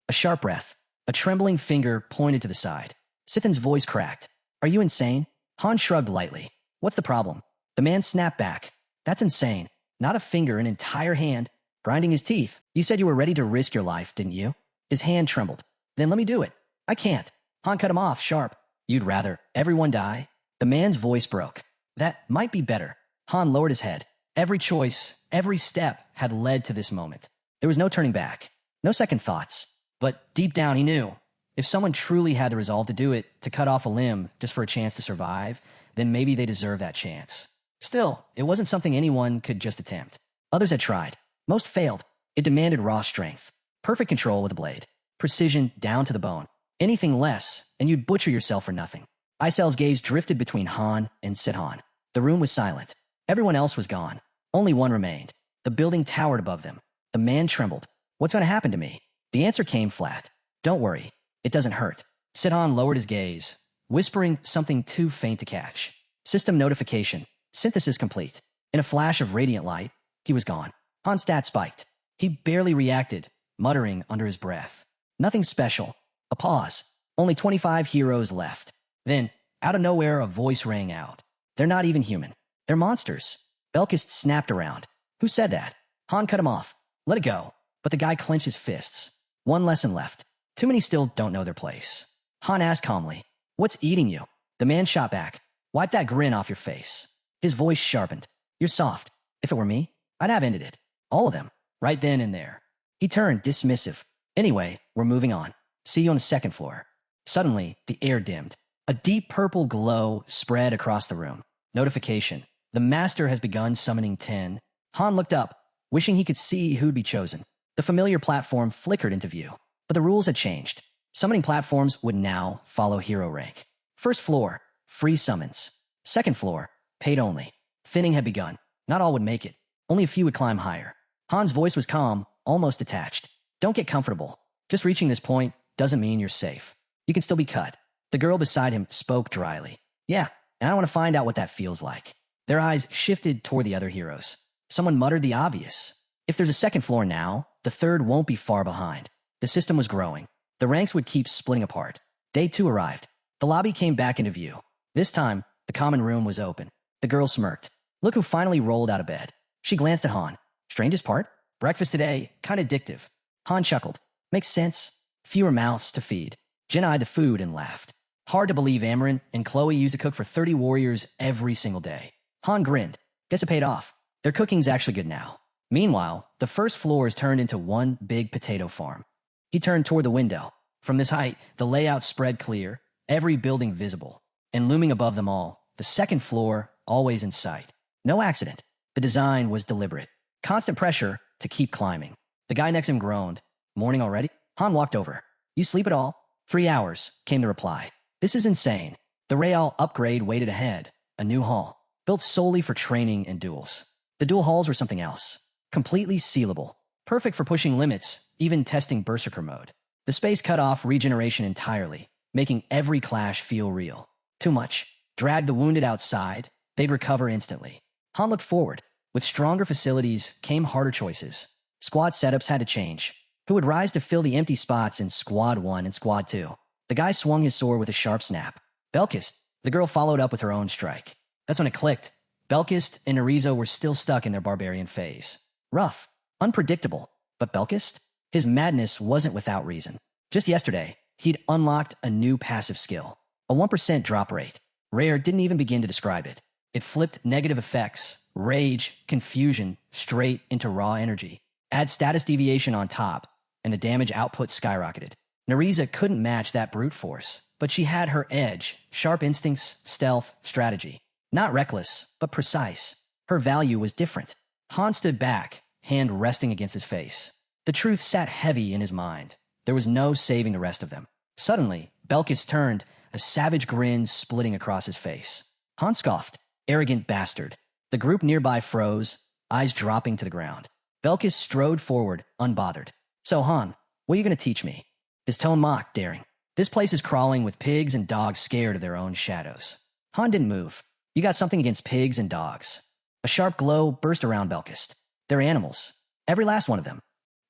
A sharp breath. A trembling finger pointed to the side. Sithin's voice cracked. Are you insane? Han shrugged lightly. What's the problem? The man snapped back. That's insane. Not a finger, an entire hand. Grinding his teeth. You said you were ready to risk your life, didn't you? His hand trembled. Then let me do it. I can't. Han cut him off, sharp. You'd rather everyone die? The man's voice broke. That might be better. Han lowered his head. Every choice, every step had led to this moment. There was no turning back. No second thoughts. But deep down he knew. If someone truly had the resolve to do it, to cut off a limb just for a chance to survive, then maybe they deserve that chance. Still, it wasn't something anyone could just attempt. Others had tried. Most failed. It demanded raw strength, perfect control with a blade, precision down to the bone. Anything less, and you'd butcher yourself for nothing. Isel's gaze drifted between Han and Sidhan. The room was silent. Everyone else was gone. Only one remained. The building towered above them. The man trembled. What's going to happen to me? The answer came flat. Don't worry. It doesn't hurt. Sidhan lowered his gaze, whispering something too faint to catch. System notification. Synthesis complete. In a flash of radiant light, he was gone. Han's stat spiked. He barely reacted, muttering under his breath. Nothing special. A pause. Only 25 heroes left. Then, out of nowhere, a voice rang out. They're not even human. They're monsters. Belkist snapped around. Who said that? Han cut him off. Let it go. But the guy clenched his fists. One lesson left. Too many still don't know their place. Han asked calmly, "What's eating you?" The man shot back. "Wipe that grin off your face." His voice sharpened. "You're soft. If it were me, I'd have ended it. All of them. Right then and there." He turned dismissive. "Anyway, we're moving on. See you on the second floor." Suddenly, the air dimmed. A deep purple glow spread across the room. Notification. The master has begun summoning 10. Han looked up, wishing he could see who'd be chosen. The familiar platform flickered into view. But the rules had changed. Summoning platforms would now follow hero rank. First floor, free summons. Second floor, paid only. Thinning had begun. Not all would make it. Only a few would climb higher. Han's voice was calm, almost detached. "Don't get comfortable. Just reaching this point doesn't mean you're safe. You can still be cut." The girl beside him spoke dryly. "Yeah, and I want to find out what that feels like." Their eyes shifted toward the other heroes. Someone muttered the obvious. If there's a second floor now, the third won't be far behind. The system was growing. The ranks would keep splitting apart. Day 2 arrived. The lobby came back into view. This time, the common room was open. The girl smirked. Look who finally rolled out of bed. She glanced at Han. Strangest part? Breakfast today, kinda addictive. Han chuckled. Makes sense. Fewer mouths to feed. Jin eyed the food and laughed. Hard to believe Amarin and Chloe used to cook for 30 warriors every single day. Han grinned. Guess it paid off. Their cooking's actually good now. Meanwhile, the first floor is turned into one big potato farm. He turned toward the window. From this height, the layout spread clear, every building visible. And looming above them all, the second floor, always in sight. No accident. The design was deliberate. Constant pressure to keep climbing. The guy next to him groaned. Morning already? Han walked over. You sleep at all? 3 hours, came the reply. This is insane. The Real upgrade waited ahead. A new hall. Built solely for training and duels. The duel halls were something else. Completely sealable. Perfect for pushing limits, even testing Berserker mode. The space cut off regeneration entirely, making every clash feel real. Too much. Drag the wounded outside, they'd recover instantly. Han looked forward. With stronger facilities came harder choices. Squad setups had to change. Who would rise to fill the empty spots in Squad 1 and Squad 2? The guy swung his sword with a sharp snap. Belkist. The girl followed up with her own strike. That's when it clicked. Belkist and Arizo were still stuck in their barbarian phase. Rough. Unpredictable. But Belkist? His madness wasn't without reason. Just yesterday, he'd unlocked a new passive skill. A 1% drop rate. Rare didn't even begin to describe it. It flipped negative effects, rage, confusion, straight into raw energy. Add status deviation on top, and the damage output skyrocketed. Nariza couldn't match that brute force, but she had her edge, sharp instincts, stealth, strategy. Not reckless, but precise. Her value was different. Han stood back, hand resting against his face. The truth sat heavy in his mind. There was no saving the rest of them. Suddenly, Belkis turned, a savage grin splitting across his face. Han scoffed. Arrogant bastard. The group nearby froze, eyes dropping to the ground. Belkis strode forward, unbothered. So, Han, what are you going to teach me? His tone mocked, daring. This place is crawling with pigs and dogs scared of their own shadows. Han didn't move. You got something against pigs and dogs. A sharp glow burst around Belkist. They're animals. Every last one of them.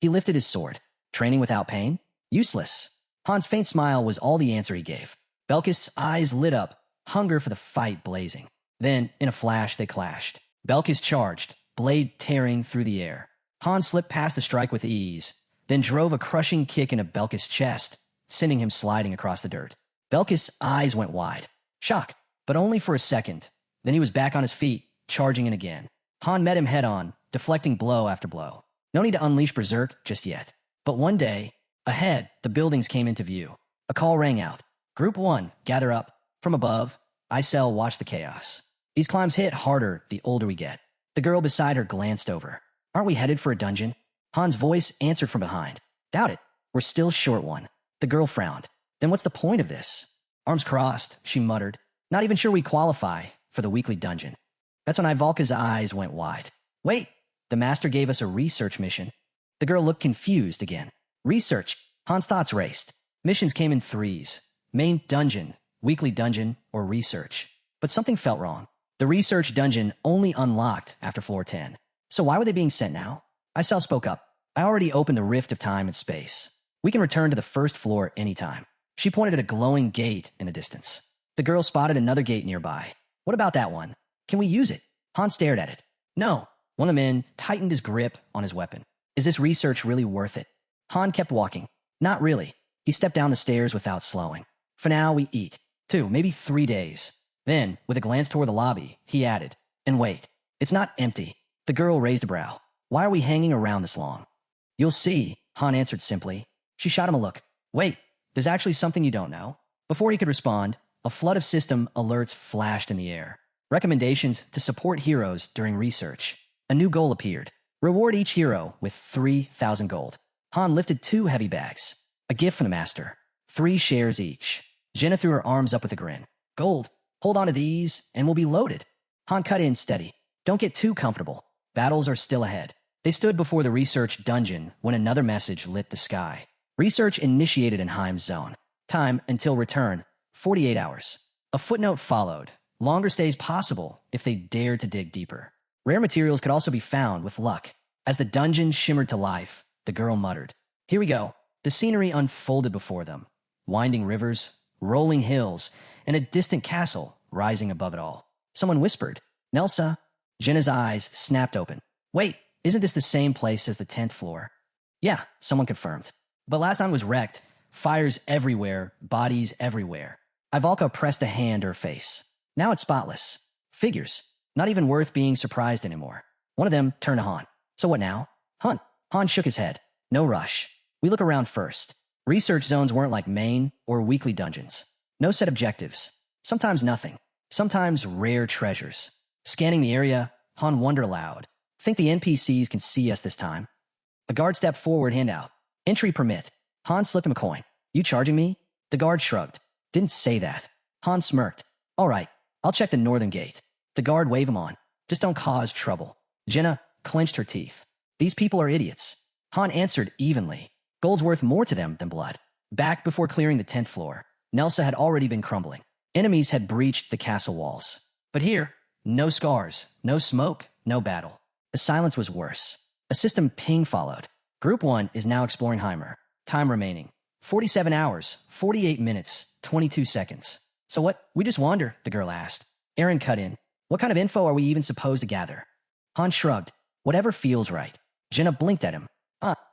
He lifted his sword. Training without pain? Useless. Han's faint smile was all the answer he gave. Belkist's eyes lit up, hunger for the fight blazing. Then, in a flash, they clashed. Belkis charged, blade tearing through the air. Han slipped past the strike with ease, then drove a crushing kick into Belkis' chest, sending him sliding across the dirt. Belkis' eyes went wide. Shock, but only for a second. Then he was back on his feet, charging in again. Han met him head-on, deflecting blow after blow. No need to unleash Berserk just yet. But one day, ahead, the buildings came into view. A call rang out. Group 1, gather up. From above, Isel watched the chaos. These climbs hit harder the older we get. The girl beside her glanced over. Aren't we headed for a dungeon? Han's voice answered from behind. Doubt it. We're still short one. The girl frowned. Then what's the point of this? Arms crossed, she muttered. Not even sure we qualify for the weekly dungeon. That's when Ivalka's eyes went wide. Wait, the master gave us a research mission. The girl looked confused again. Research. Han's thoughts raced. Missions came in threes. Main dungeon, weekly dungeon, or research. But something felt wrong. The research dungeon only unlocked after floor 10. So why were they being sent now? Isel spoke up. I already opened the rift of time and space. We can return to the first floor anytime. She pointed at a glowing gate in the distance. The girl spotted another gate nearby. What about that one? Can we use it? Han stared at it. No. One of the men tightened his grip on his weapon. Is this research really worth it? Han kept walking. Not really. He stepped down the stairs without slowing. For now, we eat. 2, maybe 3 days. Then, with a glance toward the lobby, he added, and wait, it's not empty. The girl raised a brow. Why are we hanging around this long? You'll see, Han answered simply. She shot him a look. Wait, there's actually something you don't know. Before he could respond, a flood of system alerts flashed in the air. Recommendations to support heroes during research. A new goal appeared. Reward each hero with 3,000 gold. Han lifted 2 heavy bags. A gift from the master. 3 shares each. Jenna threw her arms up with a grin. Gold. Hold on to these, and we'll be loaded. Han cut in steady. Don't get too comfortable. Battles are still ahead. They stood before the research dungeon when another message lit the sky. Research initiated in Heim's zone. Time until return, 48 hours. A footnote followed. Longer stays possible if they dared to dig deeper. Rare materials could also be found with luck. As the dungeon shimmered to life, the girl muttered. Here we go. The scenery unfolded before them. Winding rivers, rolling hills, and a distant castle rising above it all. Someone whispered, Nelsa. Jenna's eyes snapped open. Wait, isn't this the same place as the 10th floor? Yeah, someone confirmed. But last time was wrecked. Fires everywhere, bodies everywhere. Ivalka pressed a hand to her face. Now it's spotless. Figures. Not even worth being surprised anymore. One of them turned to Han. So what now? Hunt. Han shook his head. No rush. We look around first. Research zones weren't like main or weekly dungeons. No set objectives. Sometimes nothing. Sometimes rare treasures. Scanning the area, Han wondered aloud. Think the NPCs can see us this time? A guard stepped forward, hand out. Entry permit. Han slipped him a coin. You charging me? The guard shrugged. Didn't say that. Han smirked. All right, I'll check the northern gate. The guard waved him on. Just don't cause trouble. Jenna clenched her teeth. These people are idiots. Han answered evenly. Gold's worth more to them than blood. Back before clearing the 10th floor, Nelsa had already been crumbling. Enemies had breached the castle walls. But here, no scars, no smoke, no battle. The silence was worse. A system ping followed. Group 1 is now exploring Heimer. Time remaining. 47 hours, 48 minutes, 22 seconds. So what? We just wander, the girl asked. Aaron cut in. What kind of info are we even supposed to gather? Han shrugged. Whatever feels right. Jenna blinked at him.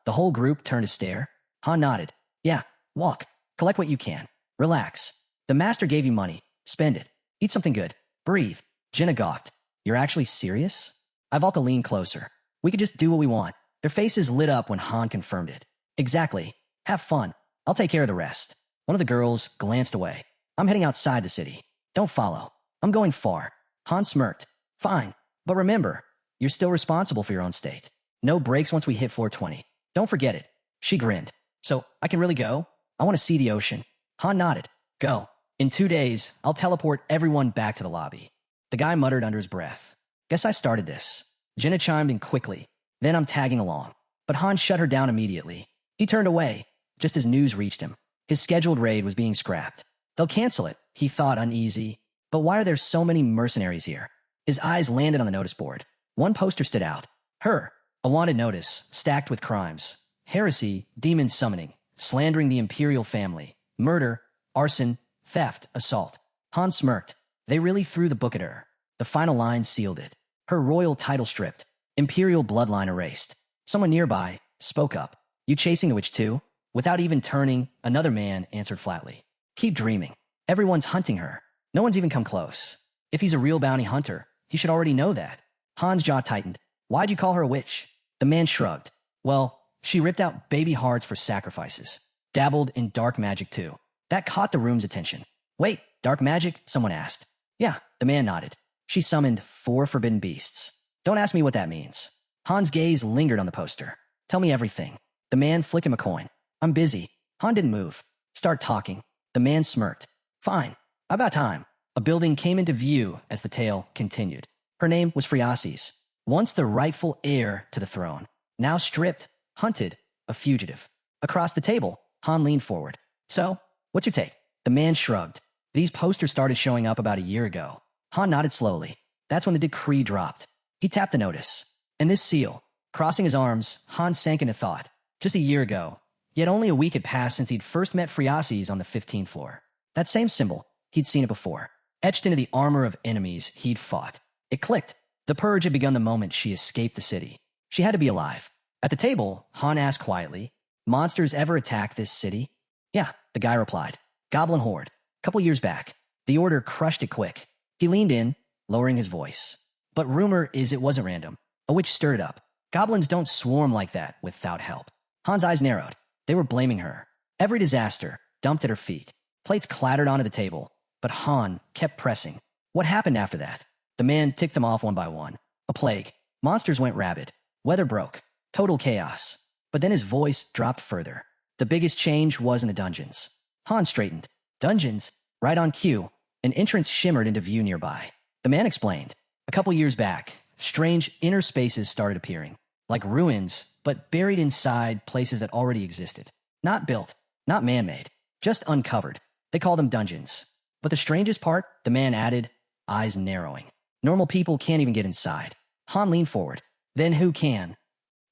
The whole group turned to stare. Han nodded. Yeah, walk. Collect what you can. Relax. The master gave you money. Spend it. Eat something good. Breathe. Jenna gawked. You're actually serious? Ivalka leaned closer. We could just do what we want. Their faces lit up when Han confirmed it. Exactly. Have fun. I'll take care of the rest. One of the girls glanced away. I'm heading outside the city. Don't follow. I'm going far. Han smirked. Fine. But remember, you're still responsible for your own state. No breaks once we hit floor 20. Don't forget it. She grinned. So, I can really go? I want to see the ocean. Han nodded. Go. In 2 days, I'll teleport everyone back to the lobby. The guy muttered under his breath. Guess I started this. Jenna chimed in quickly. Then I'm tagging along. But Han shut her down immediately. He turned away, just as news reached him. His scheduled raid was being scrapped. They'll cancel it, he thought, uneasy. But why are there so many mercenaries here? His eyes landed on the notice board. One poster stood out. Her. A wanted notice, stacked with crimes. Heresy, demon summoning, slandering the imperial family, murder, arson, theft, assault. Han smirked. They really threw the book at her. The final line sealed it. Her royal title stripped. Imperial bloodline erased. Someone nearby spoke up. You chasing the witch too? Without even turning, another man answered flatly. Keep dreaming. Everyone's hunting her. No one's even come close. If he's a real bounty hunter, he should already know that. Han's jaw tightened. Why'd you call her a witch? The man shrugged. Well, she ripped out baby hearts for sacrifices. Dabbled in dark magic too. That caught the room's attention. Wait, dark magic? Someone asked. Yeah, the man nodded. She summoned 4 forbidden beasts. Don't ask me what that means. Han's gaze lingered on the poster. Tell me everything. The man flicked him a coin. I'm busy. Han didn't move. Start talking. The man smirked. Fine. I've got time. A building came into view as the tale continued. Her name was Phreases, once the rightful heir to the throne. Now stripped, hunted, a fugitive. Across the table, Han leaned forward. So, what's your take? The man shrugged. These posters started showing up about a year ago. Han nodded slowly. That's when the decree dropped. He tapped the notice. And this seal. Crossing his arms, Han sank into thought. Just a year ago. Yet only a week had passed since he'd first met Phreases on the 15th floor. That same symbol, he'd seen it before. Etched into the armor of enemies he'd fought. It clicked. The purge had begun the moment she escaped the city. She had to be alive. At the table, Han asked quietly, monsters ever attack this city? Yeah, the guy replied. Goblin horde. Couple years back. The order crushed it quick. He leaned in, lowering his voice. But rumor is it wasn't random. A witch stirred it up. Goblins don't swarm like that without help. Han's eyes narrowed. They were blaming her. Every disaster dumped at her feet. Plates clattered onto the table. But Han kept pressing. What happened after that? The man ticked them off one by one. A plague. Monsters went rabid. Weather broke. Total chaos. But then his voice dropped further. The biggest change was in the dungeons. Han straightened. Dungeons? Right on cue. An entrance shimmered into view nearby. The man explained. A couple years back, strange inner spaces started appearing. Like ruins, but buried inside places that already existed. Not built. Not man-made. Just uncovered. They call them dungeons. But the strangest part, the man added, eyes narrowing. Normal people can't even get inside. Han leaned forward. Then who can?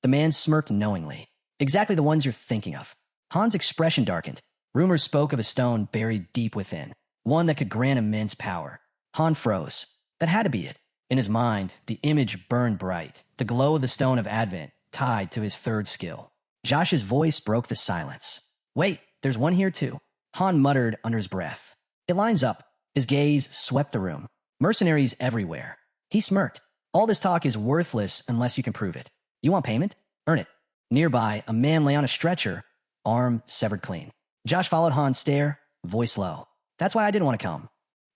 The man smirked knowingly. Exactly the ones you're thinking of. Han's expression darkened. Rumors spoke of a stone buried deep within. One that could grant immense power. Han froze. That had to be it. In his mind, the image burned bright. The glow of the stone of Advent tied to his third skill. Josh's voice broke the silence. Wait, there's one here too. Han muttered under his breath. It lines up. His gaze swept the room. Mercenaries everywhere. He smirked. All this talk is worthless unless you can prove it. You want payment? Earn it. Nearby, a man lay on a stretcher, arm severed clean. Josh followed Han's stare, voice low. That's why I didn't want to come.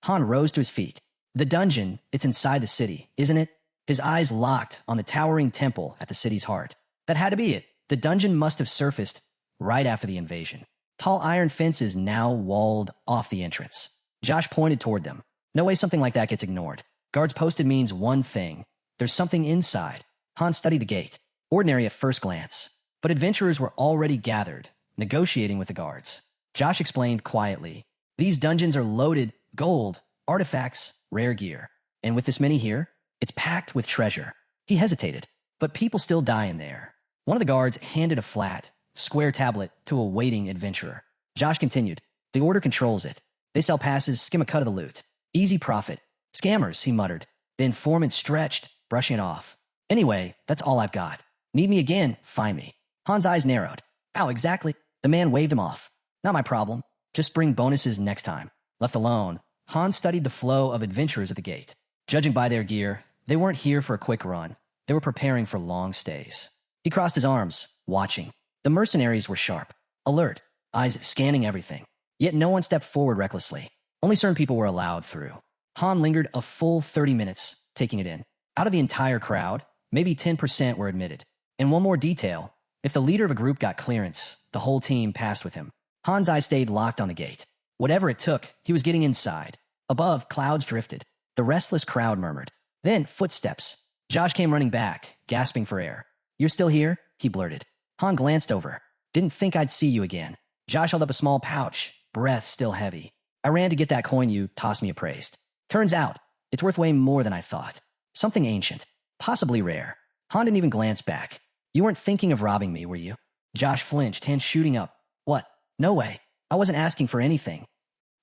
Han rose to his feet. The dungeon, it's inside the city, isn't it? His eyes locked on the towering temple at the city's heart. That had to be it. The dungeon must have surfaced right after the invasion. Tall iron fences now walled off the entrance. Josh pointed toward them. No way something like that gets ignored. Guards posted means one thing. There's something inside. Han studied the gate. Ordinary at first glance. But adventurers were already gathered, negotiating with the guards. Josh explained quietly. These dungeons are loaded gold, artifacts, rare gear. And with this many here, it's packed with treasure. He hesitated. But people still die in there. One of the guards handed a flat, square tablet to a waiting adventurer. Josh continued. The order controls it. They sell passes, skim a cut of the loot. Easy profit. Scammers, he muttered. The informant stretched, brushing it off. Anyway, that's all I've got. Need me again, find me. Han's eyes narrowed. Ow, exactly. The man waved him off. Not my problem. Just bring bonuses next time. Left alone, Han studied the flow of adventurers at the gate. Judging by their gear, they weren't here for a quick run. They were preparing for long stays. He crossed his arms, watching. The mercenaries were sharp, alert, eyes scanning everything. Yet no one stepped forward recklessly. Only certain people were allowed through. Han lingered a full 30 minutes, taking it in. Out of the entire crowd, maybe 10% were admitted. And one more detail, if the leader of a group got clearance, the whole team passed with him. Han's eyes stayed locked on the gate. Whatever it took, he was getting inside. Above, clouds drifted. The restless crowd murmured. Then, footsteps. Josh came running back, gasping for air. You're still here? He blurted. Han glanced over. Didn't think I'd see you again. Josh held up a small pouch, breath still heavy. I ran to get that coin you tossed me appraised. Turns out, it's worth way more than I thought. Something ancient, possibly rare. Han didn't even glance back. You weren't thinking of robbing me, were you? Josh flinched, hands shooting up. What? No way. I wasn't asking for anything.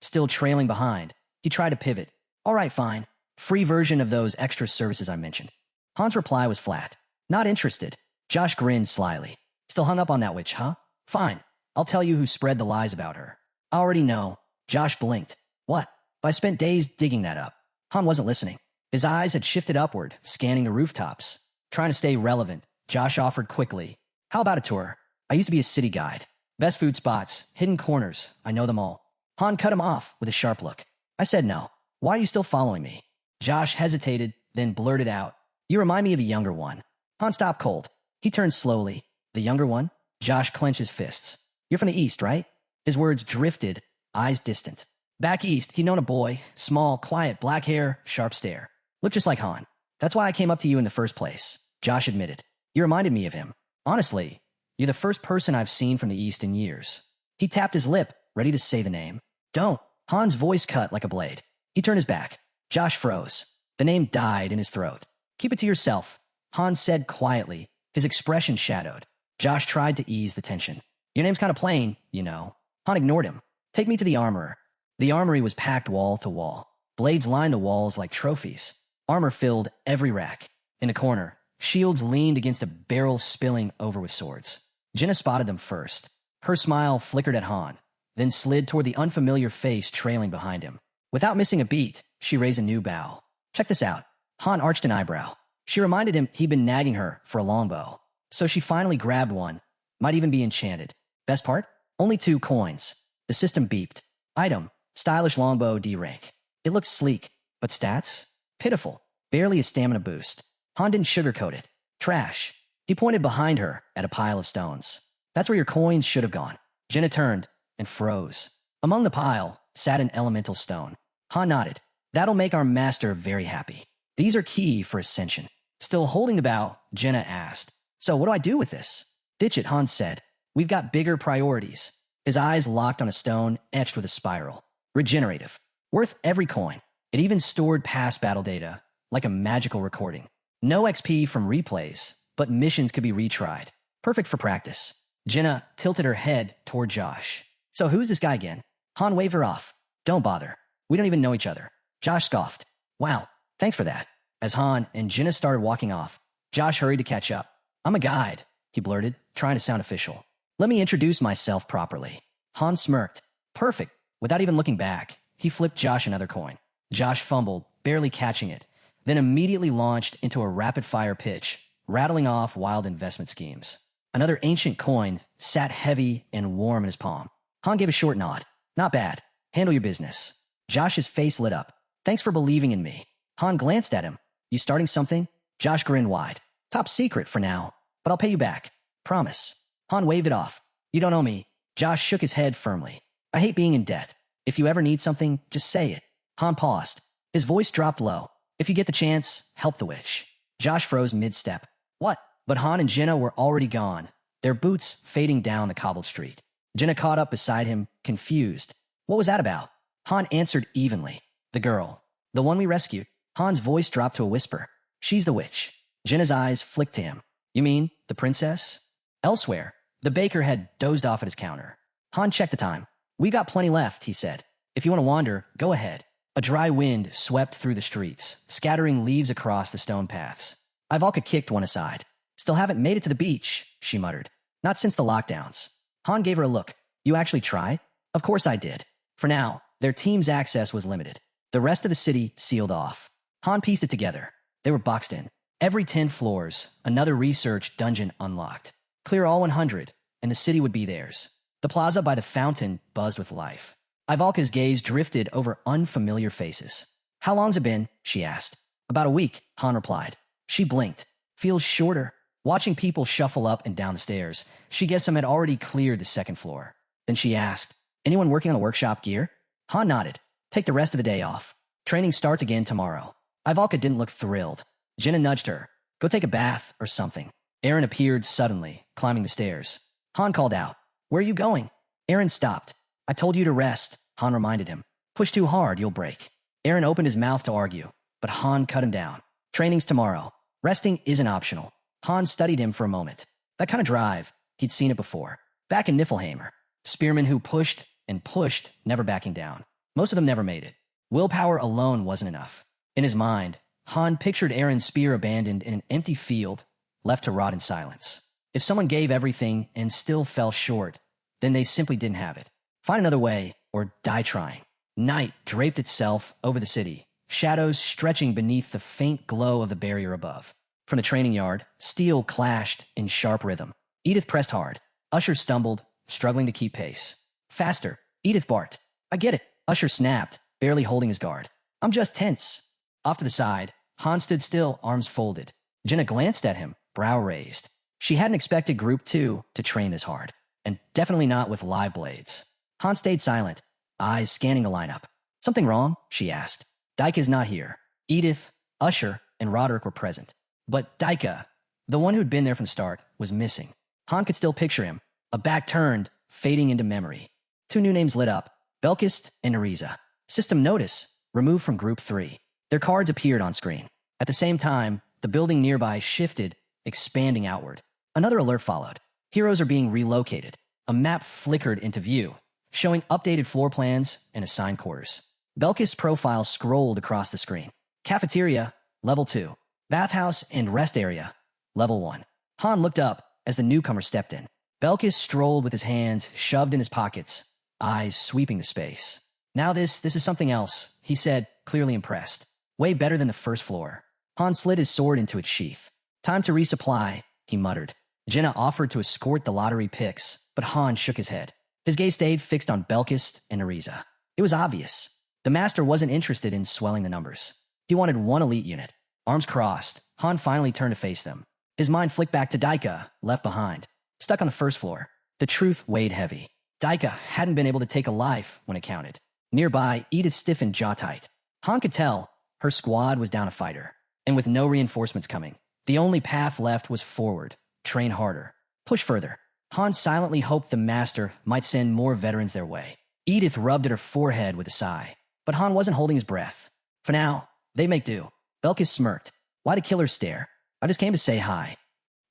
Still trailing behind, he tried to pivot. All right, fine. Free version of those extra services I mentioned. Han's reply was flat. Not interested. Josh grinned slyly. Still hung up on that witch, huh? Fine. I'll tell you who spread the lies about her. I already know. Josh blinked. What? I spent days digging that up. Han wasn't listening. His eyes had shifted upward, scanning the rooftops. Trying to stay relevant, Josh offered quickly. How about a tour? I used to be a city guide. Best food spots, hidden corners, I know them all. Han cut him off with a sharp look. I said no. Why are you still following me? Josh hesitated, then blurted out, You remind me of a younger one. Han stopped cold. He turned slowly. The younger one? Josh clenched his fists. You're from the east, right? His words drifted, eyes distant. Back east, he'd known a boy, small, quiet, black hair, sharp stare. Looked just like Han. That's why I came up to you in the first place, Josh admitted. You reminded me of him. Honestly, you're the first person I've seen from the east in years. He tapped his lip, ready to say the name. Don't. Han's voice cut like a blade. He turned his back. Josh froze. The name died in his throat. Keep it to yourself, Han said quietly, his expression shadowed. Josh tried to ease the tension. Your name's kind of plain, you know. Han ignored him. Take me to the armorer. The armory was packed wall to wall. Blades lined the walls like trophies. Armor filled every rack. In a corner, shields leaned against a barrel spilling over with swords. Jenna spotted them first. Her smile flickered at Han, then slid toward the unfamiliar face trailing behind him. Without missing a beat, she raised a new bow. Check this out. Han arched an eyebrow. She reminded him he'd been nagging her for a longbow. So she finally grabbed one. Might even be enchanted. Best part? Only 2 coins. The system beeped. Item, stylish longbow D rank. It looked sleek, but stats? Pitiful. Barely a stamina boost. Han didn't sugarcoat it. Trash. He pointed behind her at a pile of stones. That's where your coins should have gone. Jenna turned and froze. Among the pile sat an elemental stone. Han nodded. That'll make our master very happy. These are key for ascension. Still holding the bow, Jenna asked, So what do I do with this? Ditch it, Han said. We've got bigger priorities. His eyes locked on a stone etched with a spiral. Regenerative. Worth every coin. It even stored past battle data, like a magical recording. No XP from replays, but missions could be retried. Perfect for practice. Jenna tilted her head toward Josh. So who's this guy again? Han waved her off. Don't bother. We don't even know each other. Josh scoffed. Wow, thanks for that. As Han and Jenna started walking off, Josh hurried to catch up. I'm a guide, he blurted, trying to sound official. Let me introduce myself properly. Han smirked. Perfect. Without even looking back, he flipped Josh another coin. Josh fumbled, barely catching it, then immediately launched into a rapid-fire pitch, rattling off wild investment schemes. Another ancient coin sat heavy and warm in his palm. Han gave a short nod. Not bad. Handle your business. Josh's face lit up. Thanks for believing in me. Han glanced at him. You starting something? Josh grinned wide. Top secret for now, but I'll pay you back. Promise. Han waved it off. You don't owe me. Josh shook his head firmly. I hate being in debt. If you ever need something, just say it. Han paused. His voice dropped low. If you get the chance, help the witch. Josh froze mid-step. What? But Han and Jenna were already gone, their boots fading down the cobbled street. Jenna caught up beside him, confused. What was that about? Han answered evenly. The girl. The one we rescued. Han's voice dropped to a whisper. She's the witch. Jenna's eyes flicked to him. You mean the princess? Elsewhere, the baker had dozed off at his counter. Han checked the time. We got plenty left, he said. If you want to wander, go ahead. A dry wind swept through the streets, scattering leaves across the stone paths. Ivalka kicked one aside. Still haven't made it to the beach, she muttered. Not since the lockdowns. Han gave her a look. You actually try? Of course I did. For now, their team's access was limited. The rest of the city sealed off. Han pieced it together. They were boxed in. Every 10 floors, another research dungeon unlocked. Clear all 100, and the city would be theirs. The plaza by the fountain buzzed with life. Ivalka's gaze drifted over unfamiliar faces. How long's it been? She asked. About a week, Han replied. She blinked. Feels shorter. Watching people shuffle up and down the stairs, she guessed some had already cleared the second floor. Then she asked, Anyone working on the workshop gear? Han nodded. Take the rest of the day off. Training starts again tomorrow. Ivalka didn't look thrilled. Jenna nudged her. Go take a bath or something. Aaron appeared suddenly, climbing the stairs. Han called out. Where are you going? Aaron stopped. I told you to rest, Han reminded him. Push too hard, you'll break. Aaron opened his mouth to argue, but Han cut him down. Training's tomorrow. Resting isn't optional. Han studied him for a moment. That kind of drive, he'd seen it before. Back in Niflheimer. Spearmen who pushed and pushed, never backing down. Most of them never made it. Willpower alone wasn't enough. In his mind, Han pictured Aaron's spear abandoned in an empty field, left to rot in silence. If someone gave everything and still fell short, then they simply didn't have it. Find another way, or die trying. Night draped itself over the city, shadows stretching beneath the faint glow of the barrier above. From the training yard, steel clashed in sharp rhythm. Edith pressed hard. Usher stumbled, struggling to keep pace. Faster. Edith barked. I get it. Usher snapped, barely holding his guard. I'm just tense. Off to the side, Han stood still, arms folded. Jenna glanced at him, brow raised. She hadn't expected Group 2 to train this hard, and definitely not with live blades. Han stayed silent, eyes scanning the lineup. Something wrong? She asked. Daika is not here. Edith, Usher, and Roderick were present. But Daika, the one who'd been there from the start, was missing. Han could still picture him, a back turned, fading into memory. 2 new names lit up, Belkist and Neriza. System notice, removed from Group 3. Their cards appeared on screen. At the same time, the building nearby shifted, expanding outward. Another alert followed. Heroes are being relocated. A map flickered into view, showing updated floor plans and assigned quarters. Belkist's profile scrolled across the screen. Cafeteria, Level 2. Bathhouse and rest area, Level 1. Han looked up as the newcomer stepped in. Belkist strolled with his hands shoved in his pockets, eyes sweeping the space. Now this is something else, he said, clearly impressed. Way better than the first floor. Han slid his sword into its sheath. Time to resupply, he muttered. Jenna offered to escort the lottery picks, but Han shook his head. His gaze stayed fixed on Belkist and Neriza. It was obvious. The master wasn't interested in swelling the numbers. He wanted one elite unit. Arms crossed, Han finally turned to face them. His mind flicked back to Daika, left behind, stuck on the first floor. The truth weighed heavy. Daika hadn't been able to take a life when it counted. Nearby, Edith stiffened jaw tight. Han could tell her squad was down a fighter, and with no reinforcements coming, the only path left was forward, train harder, push further. Han silently hoped the master might send more veterans their way. Edith rubbed at her forehead with a sigh, but Han wasn't holding his breath. For now, they make do. Belkis smirked. Why the killer stare? I just came to say hi.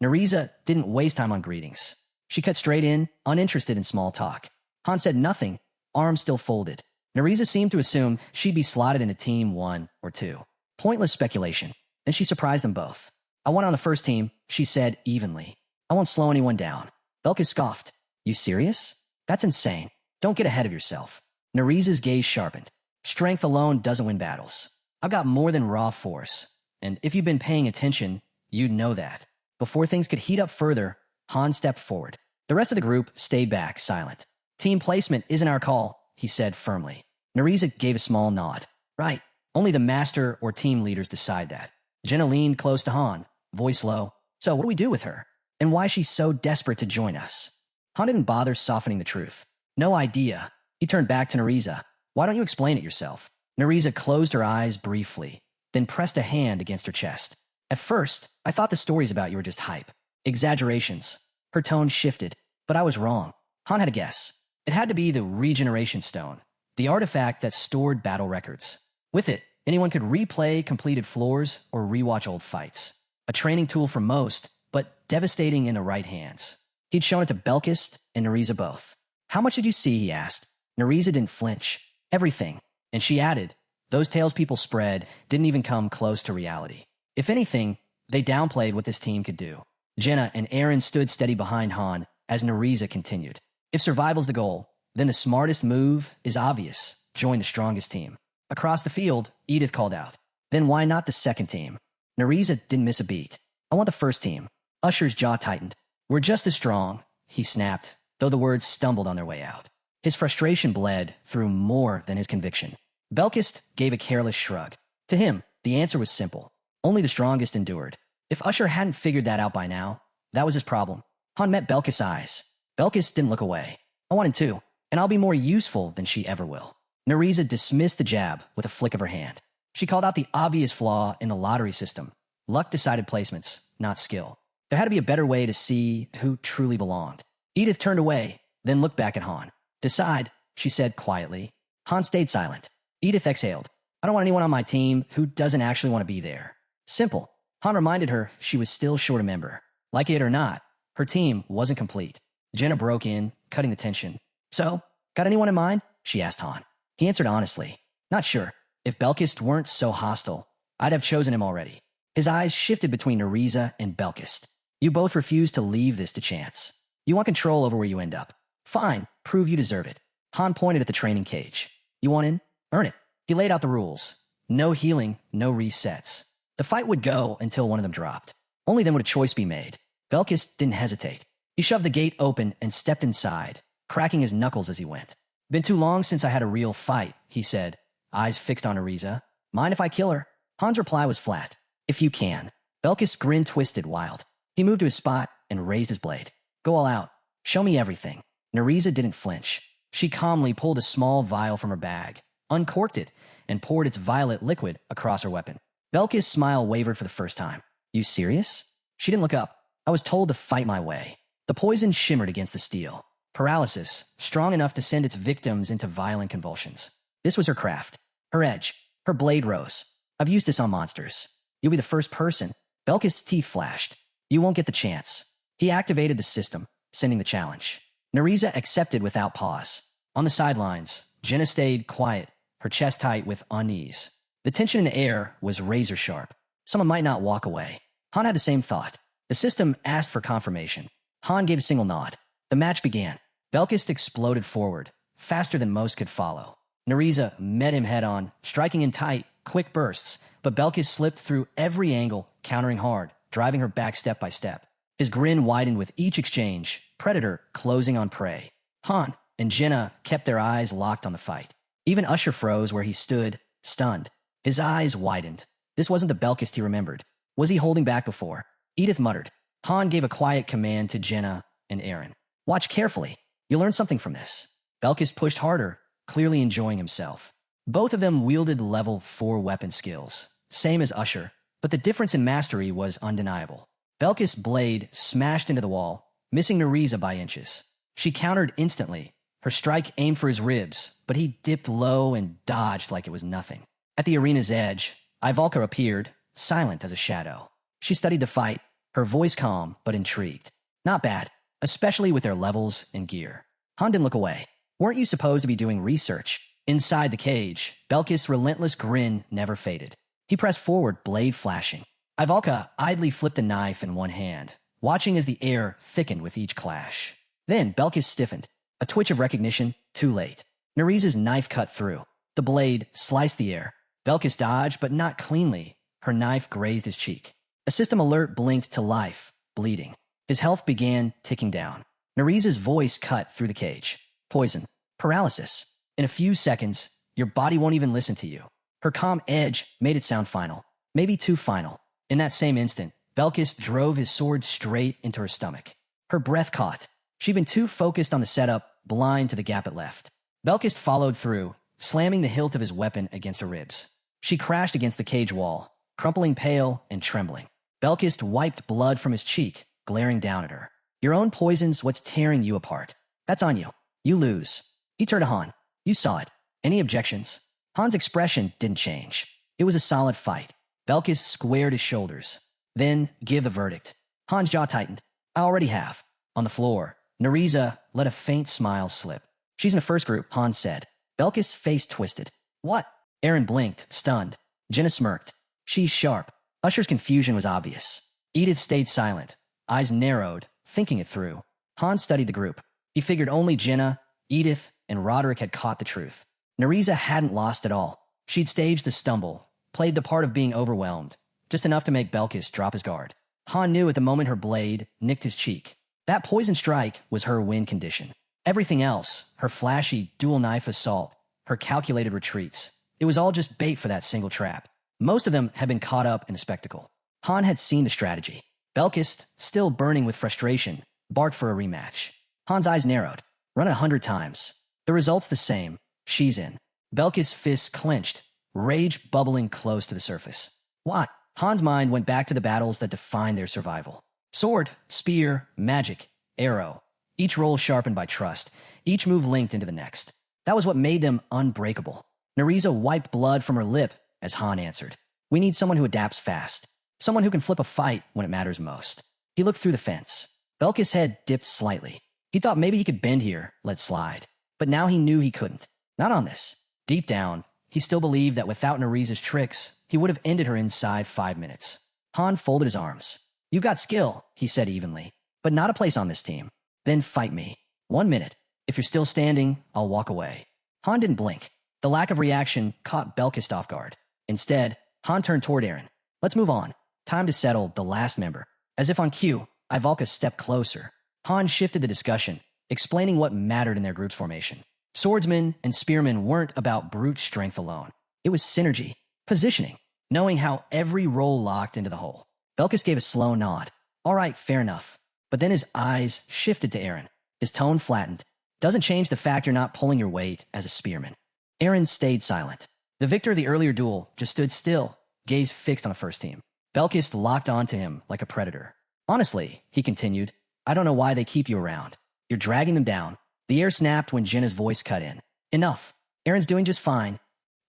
Neriza didn't waste time on greetings. She cut straight in, uninterested in small talk. Han said nothing, arms still folded. Neriza seemed to assume she'd be slotted into Team 1 or 2. Pointless speculation. Then she surprised them both. I want on the first team, she said evenly. I won't slow anyone down. Belkis scoffed. You serious? That's insane. Don't get ahead of yourself. Neriza's gaze sharpened. Strength alone doesn't win battles. I've got more than raw force. And if you've been paying attention, you'd know that. Before things could heat up further, Han stepped forward. The rest of the group stayed back, silent. Team placement isn't our call, he said firmly. Neriza gave a small nod. Right. Only the master or team leaders decide that. Jenna leaned close to Han, voice low. So what do we do with her? And why she's so desperate to join us? Han didn't bother softening the truth. No idea. He turned back to Neriza. Why don't you explain it yourself? Neriza closed her eyes briefly, then pressed a hand against her chest. At first, I thought the stories about you were just hype. Exaggerations. Her tone shifted, but I was wrong. Han had a guess. It had to be the Regeneration Stone, the artifact that stored battle records. With it, anyone could replay completed floors or rewatch old fights. A training tool for most, but devastating in the right hands. He'd shown it to Belkist and Neriza both. How much did you see, he asked. Neriza didn't flinch. Everything. And she added, those tales people spread didn't even come close to reality. If anything, they downplayed what this team could do. Jenna and Aaron stood steady behind Han as Neriza continued. If survival's the goal, then the smartest move is obvious. Join the strongest team. Across the field, Edith called out. Then why not the second team? Neriza didn't miss a beat. I want the first team. Usher's jaw tightened. We're just as strong, he snapped, though the words stumbled on their way out. His frustration bled through more than his conviction. Belkist gave a careless shrug. To him, the answer was simple. Only the strongest endured. If Usher hadn't figured that out by now, that was his problem. Han met Belkist's eyes. Belkist didn't look away. I wanted to, and I'll be more useful than she ever will. Neriza dismissed the jab with a flick of her hand. She called out the obvious flaw in the lottery system. Luck decided placements, not skill. There had to be a better way to see who truly belonged. Edith turned away, then looked back at Han. Decide, she said quietly. Han stayed silent. Edith exhaled. I don't want anyone on my team who doesn't actually want to be there. Simple. Han reminded her she was still short a member. Like it or not, her team wasn't complete. Jenna broke in, cutting the tension. So, got anyone in mind? She asked Han. He answered honestly. Not sure. If Belkist weren't so hostile, I'd have chosen him already. His eyes shifted between Neriza and Belkist. You both refuse to leave this to chance. You want control over where you end up. Fine, prove you deserve it. Han pointed at the training cage. You want in? Earn it. He laid out the rules. No healing, no resets. The fight would go until one of them dropped. Only then would a choice be made. Belkist didn't hesitate. He shoved the gate open and stepped inside, cracking his knuckles as he went. Been too long since I had a real fight, he said, eyes fixed on Neriza. Mind if I kill her? Han's reply was flat. If you can. Belkis' grin twisted wild. He moved to his spot and raised his blade. Go all out. Show me everything. Nereza didn't flinch. She calmly pulled a small vial from her bag, uncorked it, and poured its violet liquid across her weapon. Belkis' smile wavered for the first time. You serious? She didn't look up. I was told to fight my way. The poison shimmered against the steel. Paralysis, strong enough to send its victims into violent convulsions. This was her craft. Her edge. Her blade rose. I've used this on monsters. You'll be the first person. Belkis' teeth flashed. You won't get the chance. He activated the system, sending the challenge. Nereza accepted without pause. On the sidelines, Jenna stayed quiet, her chest tight with unease. The tension in the air was razor sharp. Someone might not walk away. Han had the same thought. The system asked for confirmation. Han gave a single nod. The match began. Belkis exploded forward, faster than most could follow. Nereza met him head-on, striking in tight, quick bursts, but Belkis slipped through every angle, countering hard, driving her back step by step. His grin widened with each exchange, predator closing on prey. Han and Jenna kept their eyes locked on the fight. Even Usher froze where he stood, stunned. His eyes widened. This wasn't the Belkis he remembered. Was he holding back before? Edith muttered. Han gave a quiet command to Jenna and Aaron. Watch carefully. You'll learn something from this. Belkis pushed harder, clearly enjoying himself. Both of them wielded level 4 weapon skills, same as Usher, but the difference in mastery was undeniable. Belkis' blade smashed into the wall, missing Nereza by inches. She countered instantly. Her strike aimed for his ribs, but he dipped low and dodged like it was nothing. At the arena's edge, Ivalka appeared, silent as a shadow. She studied the fight, her voice calm but intrigued. Not bad, especially with their levels and gear. Han didn't look away. Weren't you supposed to be doing research? Inside the cage, Belkis' relentless grin never faded. He pressed forward, blade flashing. Ivalka idly flipped a knife in one hand, watching as the air thickened with each clash. Then Belkis stiffened. A twitch of recognition, too late. Nereza's knife cut through. The blade sliced the air. Belkis dodged, but not cleanly. Her knife grazed his cheek. A system alert blinked to life, bleeding. His health began ticking down. Nereza's voice cut through the cage. Poison. Paralysis. In a few seconds, your body won't even listen to you. Her calm edge made it sound final. Maybe too final. In that same instant, Belkis drove his sword straight into her stomach. Her breath caught. She'd been too focused on the setup, blind to the gap it left. Belkis followed through, slamming the hilt of his weapon against her ribs. She crashed against the cage wall, crumpling pale and trembling. Belkis wiped blood from his cheek, glaring down at her. Your own poison's what's tearing you apart. That's on you. You lose. He turned to Han. You saw it. Any objections? Han's expression didn't change. It was a solid fight. Belkis squared his shoulders. Then, give the verdict. Han's jaw tightened. I already have. On the floor, Nereza let a faint smile slip. She's in the first group, Han said. Belkis' face twisted. What? Aaron blinked, stunned. Jenna smirked. She's sharp. Usher's confusion was obvious. Edith stayed silent, eyes narrowed, thinking it through. Han studied the group. He figured only Jenna, Edith, and Roderick had caught the truth. Nereza hadn't lost at all. She'd staged the stumble, played the part of being overwhelmed, just enough to make Belkis drop his guard. Han knew at the moment her blade nicked his cheek. That poison strike was her win condition. Everything else, her flashy dual knife assault, her calculated retreats, it was all just bait for that single trap. Most of them had been caught up in the spectacle. Han had seen the strategy. Belkis, still burning with frustration, barked for a rematch. Han's eyes narrowed. Run 100 times. The result's the same. She's in. Belkis' fists clenched, rage bubbling close to the surface. What? Han's mind went back to the battles that defined their survival. Sword, spear, magic, arrow. Each roll sharpened by trust. Each move linked into the next. That was what made them unbreakable. Nereza wiped blood from her lip as Han answered. We need someone who adapts fast. Someone who can flip a fight when it matters most. He looked through the fence. Belkis' head dipped slightly. He thought maybe he could bend here, let slide. But now he knew he couldn't. Not on this. Deep down, he still believed that without Nereza's tricks, he would have ended her inside 5 minutes. Han folded his arms. You've got skill, he said evenly, but not a place on this team. Then fight me. 1 minute. If you're still standing, I'll walk away. Han didn't blink. The lack of reaction caught Belkis off guard. Instead, Han turned toward Aaron. Let's move on. Time to settle the last member. As if on cue, Ivalka stepped closer. Han shifted the discussion, explaining what mattered in their group's formation. Swordsmen and spearmen weren't about brute strength alone. It was synergy. Positioning. Knowing how every roll locked into the hole. Belkis gave a slow nod. All right, fair enough. But then his eyes shifted to Aaron. His tone flattened. Doesn't change the fact you're not pulling your weight as a spearman. Aaron stayed silent. The victor of the earlier duel just stood still, gaze fixed on the first team. Belkis locked onto him like a predator. Honestly, he continued, I don't know why they keep you around. You're dragging them down. The air snapped when Jenna's voice cut in. Enough. Aaron's doing just fine.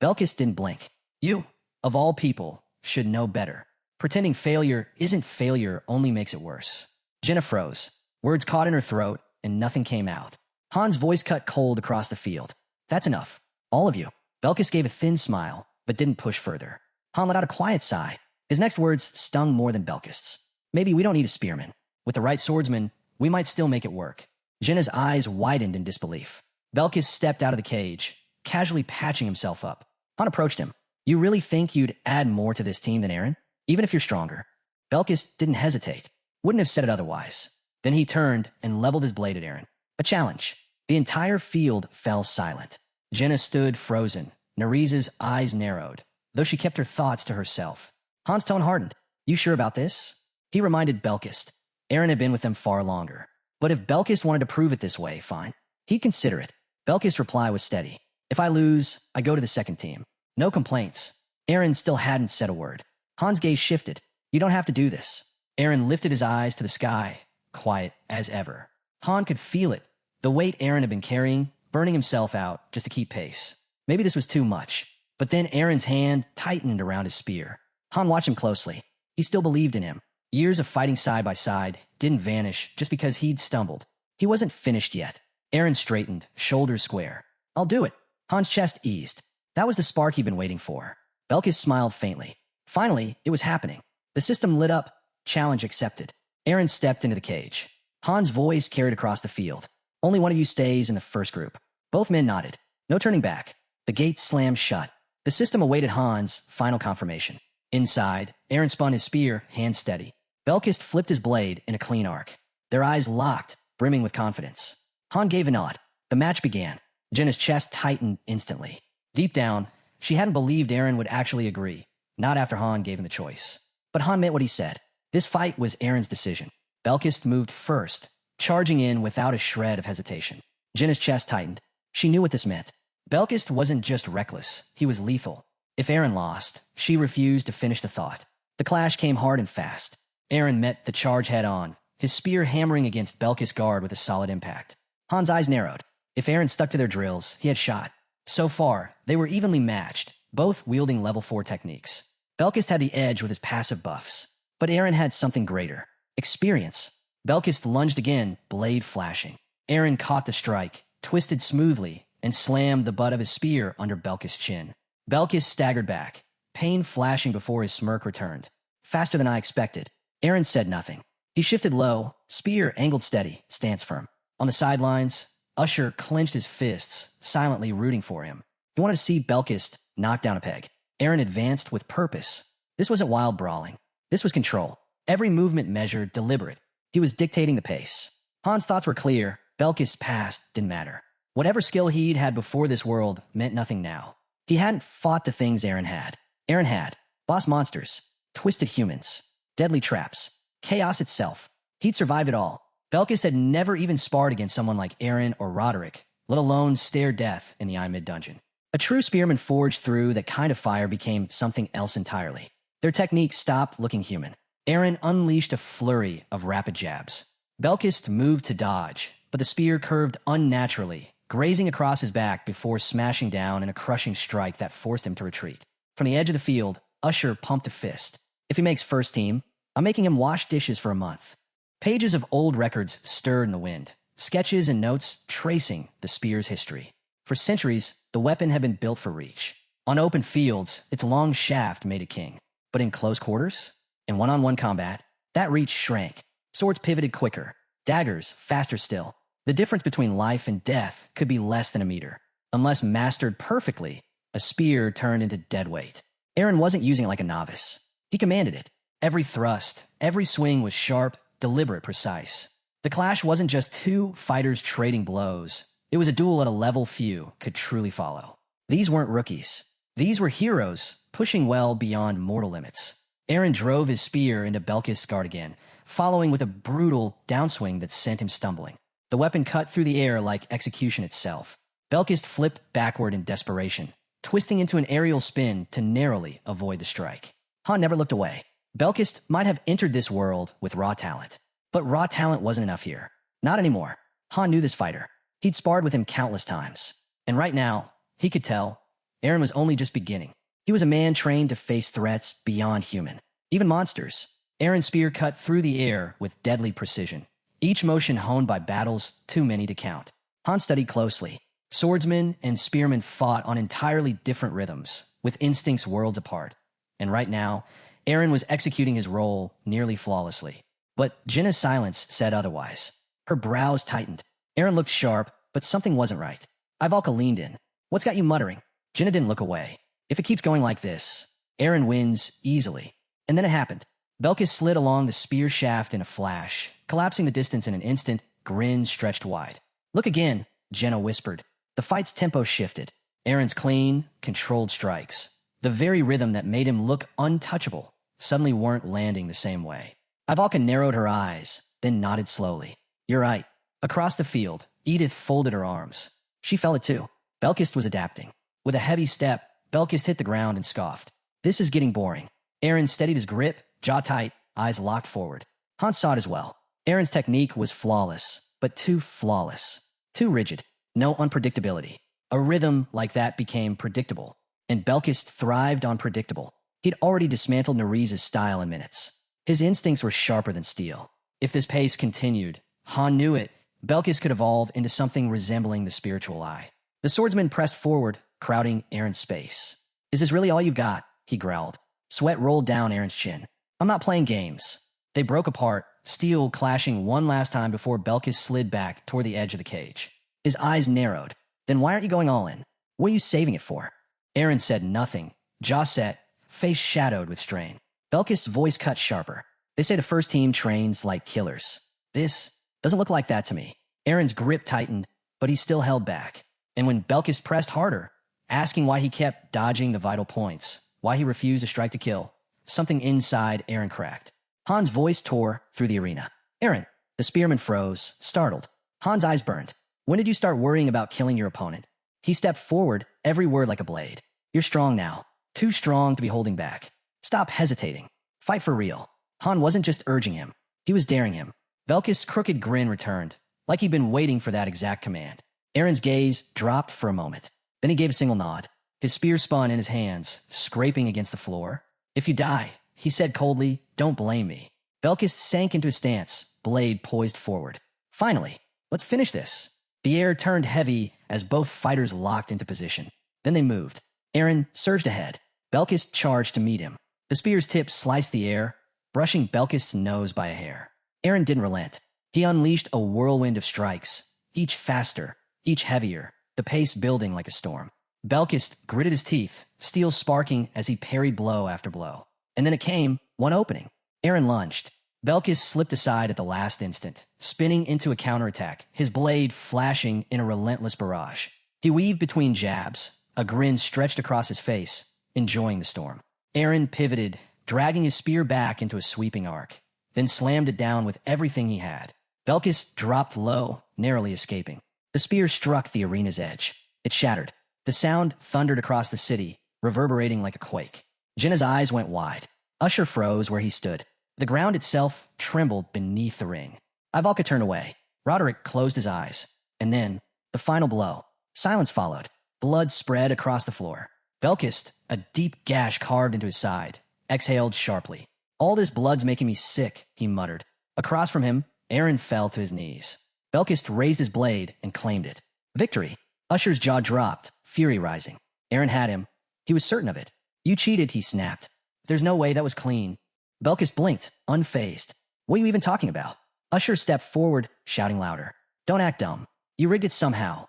Belkis didn't blink. You, of all people, should know better. Pretending failure isn't failure only makes it worse. Jenna froze. Words caught in her throat, and nothing came out. Han's voice cut cold across the field. That's enough. All of you. Belkis gave a thin smile, but didn't push further. Han let out a quiet sigh. His next words stung more than Belkis's. Maybe we don't need a spearman. With the right swordsman, we might still make it work. Jenna's eyes widened in disbelief. Belkis stepped out of the cage, casually patching himself up. Han approached him. You really think you'd add more to this team than Aaron? Even if you're stronger? Belkis didn't hesitate. Wouldn't have said it otherwise. Then he turned and leveled his blade at Aaron. A challenge. The entire field fell silent. Jenna stood frozen. Narise's eyes narrowed, though she kept her thoughts to herself. Han's tone hardened. You sure about this? He reminded Belkis. Aaron had been with them far longer. But if Belkis wanted to prove it this way, fine. He'd consider it. Belkis' reply was steady. If I lose, I go to the second team. No complaints. Aaron still hadn't said a word. Han's gaze shifted. You don't have to do this. Aaron lifted his eyes to the sky, quiet as ever. Han could feel it. The weight Aaron had been carrying, burning himself out just to keep pace. Maybe this was too much. But then Aaron's hand tightened around his spear. Han watched him closely. He still believed in him. Years of fighting side by side didn't vanish just because he'd stumbled. He wasn't finished yet. Aaron straightened, shoulders square. I'll do it. Han's chest eased. That was the spark he'd been waiting for. Belkis smiled faintly. Finally, it was happening. The system lit up. Challenge accepted. Aaron stepped into the cage. Han's voice carried across the field. Only one of you stays in the first group. Both men nodded. No turning back. The gate slammed shut. The system awaited Han's final confirmation. Inside, Aaron spun his spear, hand steady. Belkis flipped his blade in a clean arc. Their eyes locked, brimming with confidence. Han gave a nod. The match began. Jenna's chest tightened instantly. Deep down, she hadn't believed Aaron would actually agree. Not after Han gave him the choice. But Han meant what he said. This fight was Aaron's decision. Belkis moved first, charging in without a shred of hesitation. Jenna's chest tightened. She knew what this meant. Belkis wasn't just reckless. He was lethal. If Aaron lost, she refused to finish the thought. The clash came hard and fast. Aaron met the charge head-on, his spear hammering against Belkis' guard with a solid impact. Han's eyes narrowed. If Aaron stuck to their drills, he had shot. So far, they were evenly matched, both wielding level 4 techniques. Belkis had the edge with his passive buffs. But Aaron had something greater. Experience. Belkis lunged again, blade flashing. Aaron caught the strike, twisted smoothly, and slammed the butt of his spear under Belkis' chin. Belkis staggered back, pain flashing before his smirk returned. Faster than I expected. Aaron said nothing. He shifted low, spear angled steady, stance firm. On the sidelines, Usher clenched his fists, silently rooting for him. He wanted to see Belkis knock down a peg. Aaron advanced with purpose. This wasn't wild brawling. This was control. Every movement measured, deliberate. He was dictating the pace. Han's thoughts were clear. Belkis' past didn't matter. Whatever skill he'd had before this world meant nothing now. He hadn't fought the things Aaron had. Aaron had boss monsters, twisted humans, deadly traps, chaos itself. He'd survived it all. Belkis had never even sparred against someone like Aaron or Roderick, let alone stare death in the Eye-Mid dungeon. A true spearman forged through that kind of fire became something else entirely. Their technique stopped looking human. Aaron unleashed a flurry of rapid jabs. Belkis moved to dodge, but the spear curved unnaturally, grazing across his back before smashing down in a crushing strike that forced him to retreat. From the edge of the field, Usher pumped a fist. If he makes first team, I'm making him wash dishes for a month. Pages of old records stirred in the wind, sketches and notes tracing the spear's history. For centuries, the weapon had been built for reach. On open fields, its long shaft made it king. But in close quarters, in one-on-one combat, that reach shrank. Swords pivoted quicker, daggers faster still. The difference between life and death could be less than a meter. Unless mastered perfectly, a spear turned into dead weight. Aaron wasn't using it like a novice. He commanded it. Every thrust, every swing was sharp, deliberate, precise. The clash wasn't just two fighters trading blows. It was a duel at a level few could truly follow. These weren't rookies. These were heroes pushing well beyond mortal limits. Aaron drove his spear into Belkis' guard again, following with a brutal downswing that sent him stumbling. The weapon cut through the air like execution itself. Belkis flipped backward in desperation, twisting into an aerial spin to narrowly avoid the strike. Han never looked away. Belkis might have entered this world with raw talent, but raw talent wasn't enough here. Not anymore. Han knew this fighter. He'd sparred with him countless times. And right now, he could tell, Aaron was only just beginning. He was a man trained to face threats beyond human, even monsters. Aaron's spear cut through the air with deadly precision, each motion honed by battles too many to count. Han studied closely. Swordsmen and spearmen fought on entirely different rhythms, with instincts worlds apart. And right now, Aaron was executing his role nearly flawlessly. But Jinna's silence said otherwise. Her brows tightened. Aaron looked sharp, but something wasn't right. Ivalka leaned in. What's got you muttering? Jinna didn't look away. If it keeps going like this, Aaron wins easily. And then it happened. Belkis slid along the spear shaft in a flash, collapsing the distance in an instant, grin stretched wide. Look again, Jenna whispered. The fight's tempo shifted. Aaron's clean, controlled strikes, the very rhythm that made him look untouchable, suddenly weren't landing the same way. Ivalka narrowed her eyes, then nodded slowly. You're right. Across the field, Edith folded her arms. She felt it too. Belkis was adapting. With a heavy step, Belkis hit the ground and scoffed. This is getting boring. Aaron steadied his grip, jaw tight, eyes locked forward. Han saw it as well. Aaron's technique was flawless, but too flawless. Too rigid. No unpredictability. A rhythm like that became predictable, and Belkis thrived on predictable. He'd already dismantled Narise's style in minutes. His instincts were sharper than steel. If this pace continued, Han knew it, Belkis could evolve into something resembling the spiritual eye. The swordsman pressed forward, crowding Aaron's space. Is this really all you've got? He growled. Sweat rolled down Aaron's chin. I'm not playing games. They broke apart, steel clashing one last time before Belkis slid back toward the edge of the cage. His eyes narrowed. Then why aren't you going all in? What are you saving it for? Aaron said nothing, jaw set, face shadowed with strain. Belkis' voice cut sharper. They say the first team trains like killers. This doesn't look like that to me. Aaron's grip tightened, but he still held back. And when Belkis pressed harder, asking why he kept dodging the vital points, why he refused to strike to kill, something inside Aaron cracked. Han's voice tore through the arena. Aaron, the spearman froze, startled. Han's eyes burned. When did you start worrying about killing your opponent? He stepped forward, every word like a blade. You're strong now. Too strong to be holding back. Stop hesitating. Fight for real. Han wasn't just urging him. He was daring him. Belkis' crooked grin returned, like he'd been waiting for that exact command. Aaron's gaze dropped for a moment. Then he gave a single nod. His spear spun in his hands, scraping against the floor. If you die, he said coldly, don't blame me. Belkis sank into his stance, blade poised forward. Finally, let's finish this. The air turned heavy as both fighters locked into position. Then they moved. Aaron surged ahead. Belkis charged to meet him. The spear's tip sliced the air, brushing Belkis' nose by a hair. Aaron didn't relent. He unleashed a whirlwind of strikes, each faster, each heavier, the pace building like a storm. Belkis gritted his teeth, steel sparking as he parried blow after blow. And then it came, one opening. Aaron lunged. Belkis slipped aside at the last instant, spinning into a counterattack, his blade flashing in a relentless barrage. He weaved between jabs, a grin stretched across his face, enjoying the storm. Aaron pivoted, dragging his spear back into a sweeping arc, then slammed it down with everything he had. Belkis dropped low, narrowly escaping. The spear struck the arena's edge. It shattered. The sound thundered across the city, reverberating like a quake. Jenna's eyes went wide. Usher froze where he stood. The ground itself trembled beneath the ring. Ivalka turned away. Roderick closed his eyes. And then, the final blow. Silence followed. Blood spread across the floor. Belkis, a deep gash carved into his side, exhaled sharply. All this blood's making me sick, he muttered. Across from him, Aaron fell to his knees. Belkis raised his blade and claimed it. Victory. Usher's jaw dropped, fury rising. Aaron had him. He was certain of it. You cheated, he snapped. There's no way that was clean. Belkis blinked, unfazed. What are you even talking about? Usher stepped forward, shouting louder. Don't act dumb. You rigged it somehow.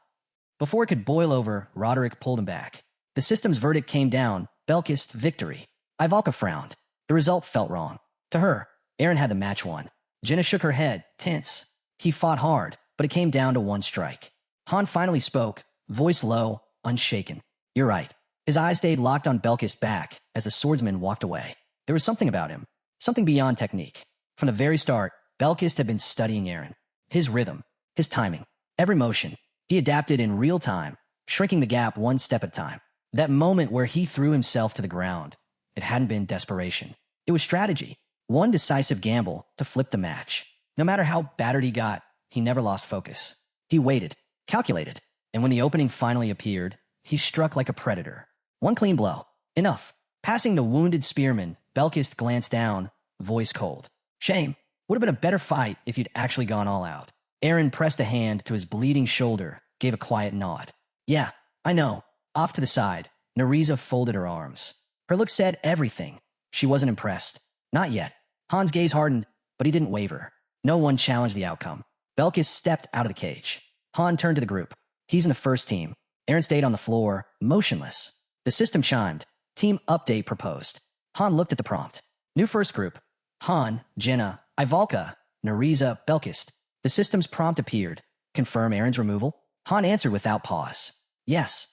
Before it could boil over, Roderick pulled him back. The system's verdict came down. Belkis, victory. Ivalka frowned. The result felt wrong. To her, Aaron had the match won. Jenna shook her head, tense. He fought hard, but it came down to one strike. Han finally spoke, voice low, unshaken. You're right. His eyes stayed locked on Belkist's back as the swordsman walked away. There was something about him, something beyond technique. From the very start, Belkist had been studying Eren. His rhythm, his timing, every motion. He adapted in real time, shrinking the gap one step at a time. That moment where he threw himself to the ground, it hadn't been desperation. It was strategy. One decisive gamble to flip the match. No matter how battered he got, he never lost focus. He waited, calculated, and when the opening finally appeared, he struck like a predator. One clean blow. Enough. Passing the wounded spearman, Belkist glanced down, voice cold. Shame. Would have been a better fight if you'd actually gone all out. Eren pressed a hand to his bleeding shoulder, gave a quiet nod. Yeah, I know. Off to the side, Nariza folded her arms. Her look said everything. She wasn't impressed. Not yet. Han's gaze hardened, but he didn't waver. No one challenged the outcome. Belkist stepped out of the cage. Han turned to the group. He's in the first team. Eren stayed on the floor, motionless. The system chimed. Team update proposed. Han looked at the prompt. New first group. Han, Jenna, Ivalka, Nariza, Belkist. The system's prompt appeared. Confirm Eren's removal? Han answered without pause. Yes.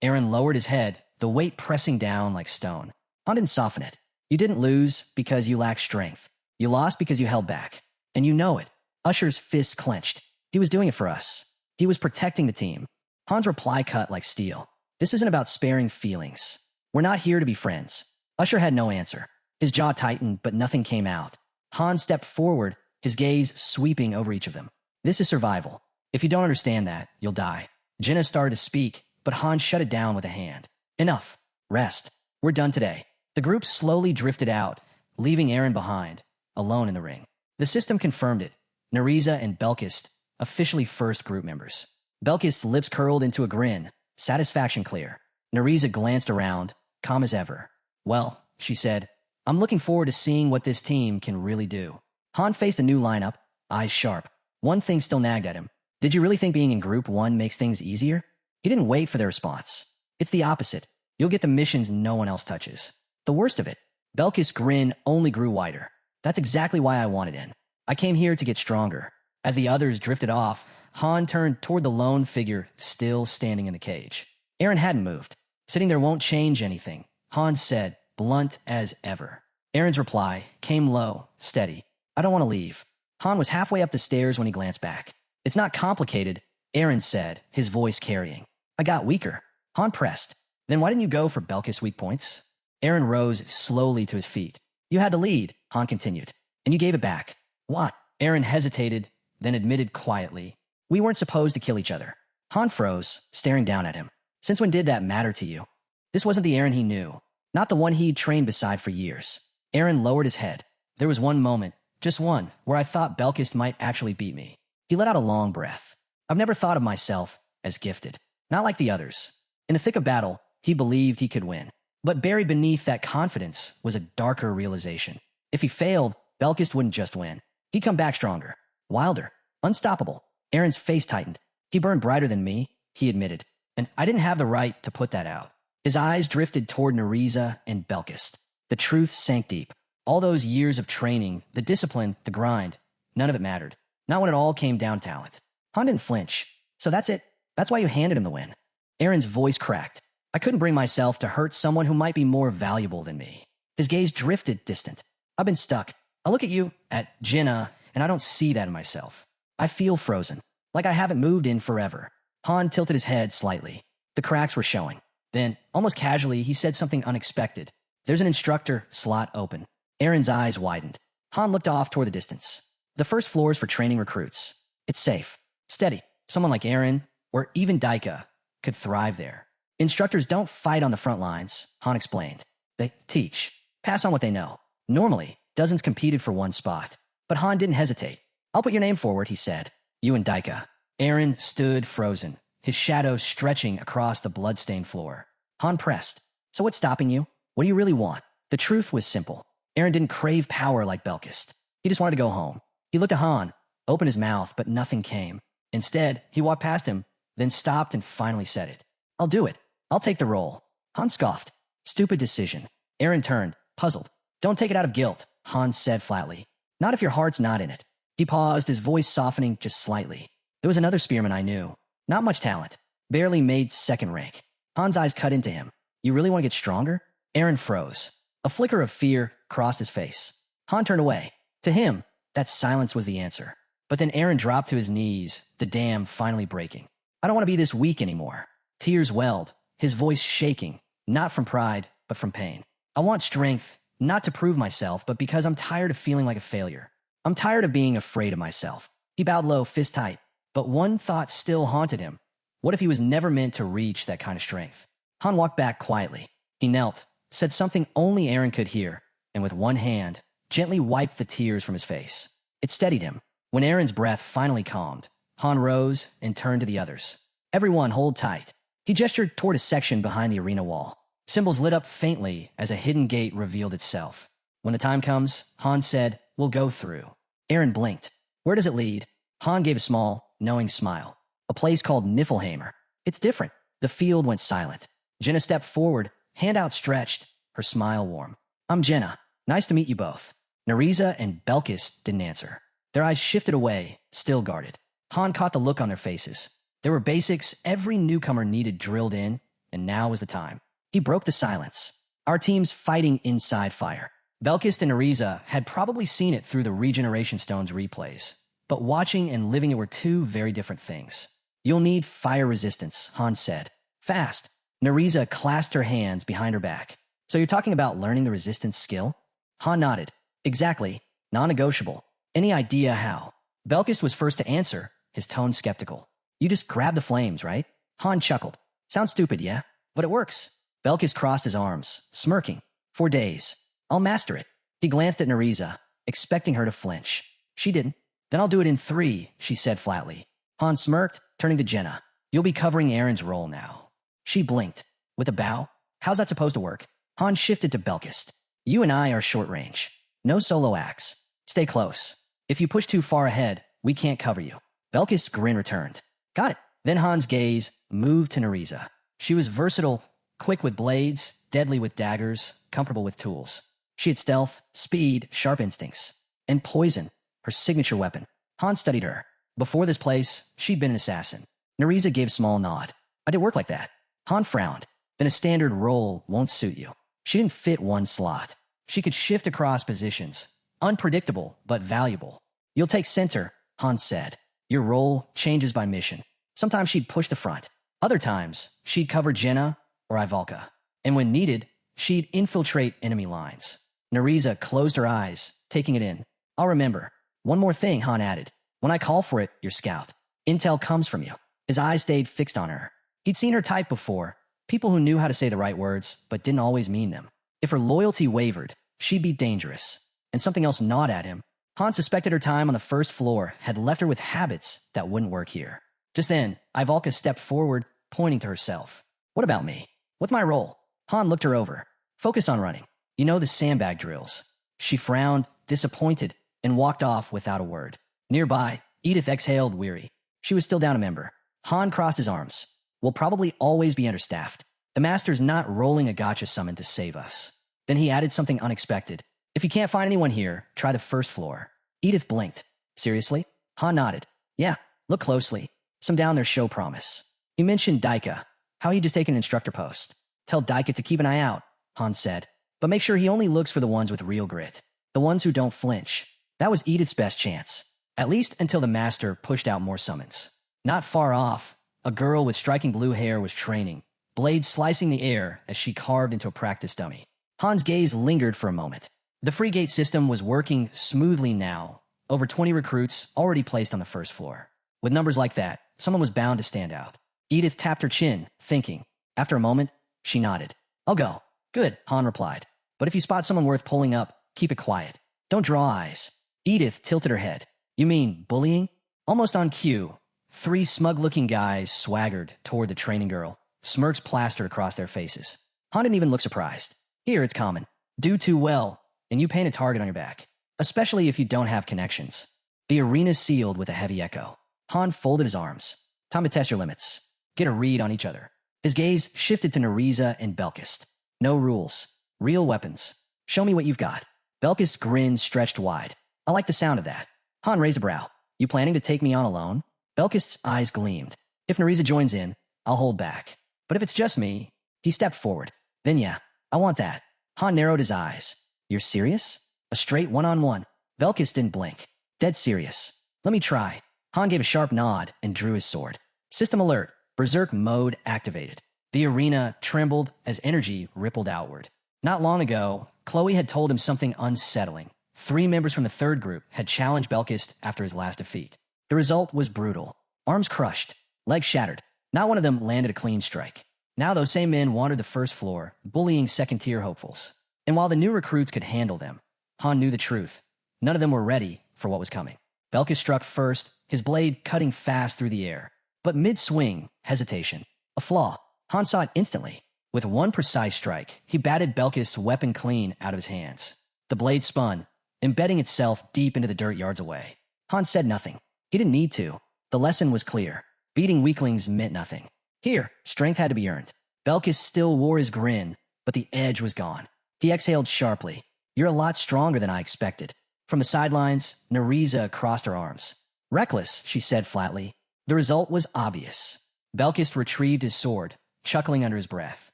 Eren lowered his head, the weight pressing down like stone. Han didn't soften it. You didn't lose because you lacked strength. You lost because you held back. And you know it. Usher's fists clenched. He was doing it for us. He was protecting the team. Han's reply cut like steel. This isn't about sparing feelings. We're not here to be friends. Usher had no answer. His jaw tightened, but nothing came out. Han stepped forward, his gaze sweeping over each of them. This is survival. If you don't understand that, you'll die. Jenna started to speak, but Han shut it down with a hand. Enough. Rest. We're done today. The group slowly drifted out, leaving Eren behind, alone in the ring. The system confirmed it. Nariza and Belkist, officially first group members. Belkist's lips curled into a grin, satisfaction clear. Nariza glanced around, calm as ever. Well, she said, I'm looking forward to seeing what this team can really do. Han faced a new lineup, eyes sharp. One thing still nagged at him. Did you really think being in Group 1 makes things easier? He didn't wait for their response. It's the opposite. You'll get the missions no one else touches. The worst of it, Belkist's grin only grew wider. That's exactly why I wanted in. I came here to get stronger. As the others drifted off, Han turned toward the lone figure still standing in the cage. Eren hadn't moved. Sitting there won't change anything, Han said, blunt as ever. Eren's reply came low, steady. I don't want to leave. Han was halfway up the stairs when he glanced back. It's not complicated, Eren said, his voice carrying. I got weaker. Han pressed. Then why didn't you go for Belkist's weak points? Eren rose slowly to his feet. You had the lead, Han continued, and you gave it back. What? Eren hesitated, then admitted quietly. We weren't supposed to kill each other. Han froze, staring down at him. Since when did that matter to you? This wasn't the Eren he knew, not the one he'd trained beside for years. Eren lowered his head. There was one moment, just one, where I thought Belkist might actually beat me. He let out a long breath. I've never thought of myself as gifted. Not like the others. In the thick of battle, he believed he could win. But buried beneath that confidence was a darker realization. If he failed, Belkist wouldn't just win. He'd come back stronger, wilder, unstoppable. Eren's face tightened. He burned brighter than me, he admitted. And I didn't have the right to put that out. His eyes drifted toward Nariza and Belkist. The truth sank deep. All those years of training, the discipline, the grind, none of it mattered. Not when it all came down talent. Han didn't flinch. So that's it. That's why you handed him the win. Eren's voice cracked. I couldn't bring myself to hurt someone who might be more valuable than me. His gaze drifted distant. I've been stuck. I look at you, at Jenna, and I don't see that in myself. I feel frozen, like I haven't moved in forever. Han tilted his head slightly. The cracks were showing. Then, almost casually, he said something unexpected. There's an instructor slot open. Eren's eyes widened. Han looked off toward the distance. The first floor is for training recruits. It's safe, steady. Someone like Eren, or even Daika, could thrive there. Instructors don't fight on the front lines, Han explained. They teach, pass on what they know. Normally, dozens competed for one spot. But Han didn't hesitate. I'll put your name forward, he said. You and Daika. Eren stood frozen, his shadow stretching across the blood-stained floor. Han pressed. So what's stopping you? What do you really want? The truth was simple. Eren didn't crave power like Belkist. He just wanted to go home. He looked at Han, opened his mouth, but nothing came. Instead, he walked past him, then stopped and finally said it. I'll do it. I'll take the role. Han scoffed. Stupid decision. Eren turned, puzzled. Don't take it out of guilt, Han said flatly. Not if your heart's not in it. He paused, his voice softening just slightly. There was another spearman I knew. Not much talent. Barely made second rank. Han's eyes cut into him. You really want to get stronger? Aaron froze. A flicker of fear crossed his face. Han turned away. To him, that silence was the answer. But then Aaron dropped to his knees, the dam finally breaking. I don't want to be this weak anymore. Tears welled, his voice shaking, not from pride, but from pain. I want strength, not to prove myself, but because I'm tired of feeling like a failure. I'm tired of being afraid of myself. He bowed low, fist tight. But one thought still haunted him. What if he was never meant to reach that kind of strength? Han walked back quietly. He knelt, said something only Aaron could hear, and with one hand, gently wiped the tears from his face. It steadied him. When Aaron's breath finally calmed, Han rose and turned to the others. Everyone hold tight. He gestured toward a section behind the arena wall. Symbols lit up faintly as a hidden gate revealed itself. When the time comes, Han said, "We'll go through." Aaron blinked. "Where does it lead?" Han gave a small, knowing smile. "A place called Niflheimer. It's different." The field went silent. Jenna stepped forward, hand outstretched, her smile warm. "I'm Jenna. Nice to meet you both." Nereza and Belkis didn't answer. Their eyes shifted away, still guarded. Han caught the look on their faces. There were basics every newcomer needed drilled in, and now was the time. He broke the silence. "Our team's fighting inside fire." Belkis and Nereza had probably seen it through the Regeneration Stone's replays, but watching and living it were two very different things. "You'll need fire resistance," Han said. "Fast." Nereza clasped her hands behind her back. "So you're talking about learning the resistance skill?" Han nodded. "Exactly. Non-negotiable. Any idea how?" Belkis was first to answer, his tone skeptical. "You just grab the flames, right?" Han chuckled. "Sounds stupid, yeah? But it works." Belkis crossed his arms, smirking. "For days. I'll master it." He glanced at Nereza, expecting her to flinch. She didn't. "Then I'll do it in 3, she said flatly. Han smirked, turning to Jenna. "You'll be covering Aaron's role now." She blinked. With a bow. "How's that supposed to work?" Han shifted to Belkis. "You and I are short range. No solo acts. Stay close. If you push too far ahead, we can't cover you." Belkis' grin returned. "Got it." Then Han's gaze moved to Nereza. She was versatile, quick with blades, deadly with daggers, comfortable with tools. She had stealth, speed, sharp instincts. And poison, her signature weapon. Han studied her. Before this place, she'd been an assassin. Nereza gave a small nod. "I did work like that." Han frowned. "Then a standard role won't suit you." She didn't fit one slot. She could shift across positions. Unpredictable, but valuable. "You'll take center," Han said. "Your role changes by mission." Sometimes she'd push the front. Other times, she'd cover Jenna or Ivalka. And when needed, she'd infiltrate enemy lines. Nereza closed her eyes, taking it in. "I'll remember." "One more thing," Han added. "When I call for it, you're scout. Intel comes from you." His eyes stayed fixed on her. He'd seen her type before. People who knew how to say the right words, but didn't always mean them. If her loyalty wavered, she'd be dangerous. And something else gnawed at him. Han suspected her time on the first floor had left her with habits that wouldn't work here. Just then, Ivalka stepped forward, pointing to herself. "What about me? What's my role?" Han looked her over. "Focus on running. You know the sandbag drills." She frowned, disappointed, and walked off without a word. Nearby, Edith exhaled, weary. She was still down a member. Han crossed his arms. "We'll probably always be understaffed. The Master's not rolling a gotcha summon to save us." Then he added something unexpected. "If you can't find anyone here, try the first floor." Edith blinked. "Seriously?" Han nodded. "Yeah, look closely. Some down there show promise." He mentioned Daika, how he'd just taken an instructor post. "Tell Daika to keep an eye out," Han said. "But make sure he only looks for the ones with real grit. The ones who don't flinch." That was Edith's best chance. At least until the Master pushed out more summons. Not far off, a girl with striking blue hair was training, blades slicing the air as she carved into a practice dummy. Han's gaze lingered for a moment. The free gate system was working smoothly now. Over 20 recruits already placed on the first floor. With numbers like that, someone was bound to stand out. Edith tapped her chin, thinking. After a moment, she nodded. "I'll go." "Good," Han replied. "But if you spot someone worth pulling up, keep it quiet. Don't draw eyes." Edith tilted her head. "You mean bullying?" Almost on cue, 3 smug-looking guys swaggered toward the training girl. Smirks plastered across their faces. Han didn't even look surprised. Here, it's common. Do too well, and you paint a target on your back. Especially if you don't have connections. The arena sealed with a heavy echo. Han folded his arms. "Time to test your limits. Get a read on each other." His gaze shifted to Nereza and Belkis. "No rules. Real weapons. Show me what you've got." Belkis' grin stretched wide. "I like the sound of that." Han raised a brow. "You planning to take me on alone?" Belkis' eyes gleamed. "If Nereza joins in, I'll hold back. But if it's just me..." He stepped forward. Then yeah, I want that. Han narrowed his eyes. You're serious? A straight one-on-one. Velkis didn't blink. Dead serious. Let me try. Han gave a sharp nod and drew his sword. System alert. Berserk mode activated. The arena trembled as energy rippled outward. Not long ago, Chloe had told him something unsettling. 3 members from the third group had challenged Belkis after his last defeat. The result was brutal. Arms crushed, legs shattered. Not one of them landed a clean strike. Now those same men wandered the first floor, bullying second-tier hopefuls. And while the new recruits could handle them, Han knew the truth. None of them were ready for what was coming. Belkis struck first, his blade cutting fast through the air. But mid-swing, hesitation. A flaw. Han saw it instantly. With one precise strike, he batted Belkis' weapon clean out of his hands. The blade spun, embedding itself deep into the dirt yards away. Han said nothing. He didn't need to. The lesson was clear. Beating weaklings meant nothing. Here, strength had to be earned. Belkis still wore his grin, but the edge was gone. He exhaled sharply. You're a lot stronger than I expected. From the sidelines, Neriza crossed her arms. Reckless, she said flatly. The result was obvious. Belkis retrieved his sword, chuckling under his breath.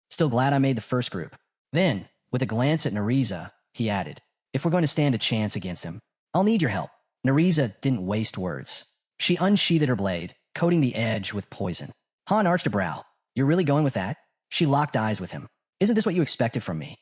Still glad I made the first group. Then, with a glance at Neriza, he added, if we're going to stand a chance against him, I'll need your help. Neriza didn't waste words. She unsheathed her blade, coating the edge with poison. Han arched a brow. You're really going with that? She locked eyes with him. Isn't this what you expected from me?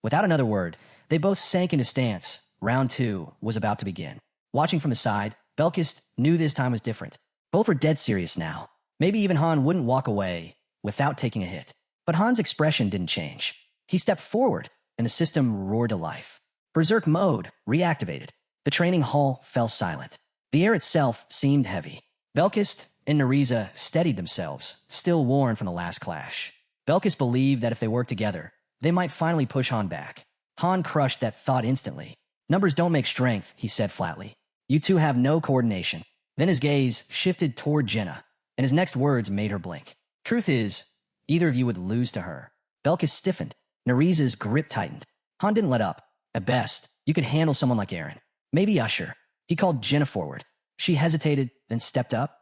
Without another word, they both sank into stance. Round 2 was about to begin. Watching from the side, Belkis knew this time was different. Both were dead serious now. Maybe even Han wouldn't walk away without taking a hit. But Han's expression didn't change. He stepped forward, and the system roared to life. Berserk mode reactivated. The training hall fell silent. The air itself seemed heavy. Belkis and Neriza steadied themselves, still worn from the last clash. Belkis believed that if they worked together, they might finally push Han back. Han crushed that thought instantly. Numbers don't make strength, he said flatly. You two have no coordination. Then his gaze shifted toward Jenna, and his next words made her blink. Truth is, either of you would lose to her. Belkis stiffened. Neriza's grip tightened. Han didn't let up. At best, you could handle someone like Eren. Maybe Usher. He called Jenna forward. She hesitated, then stepped up.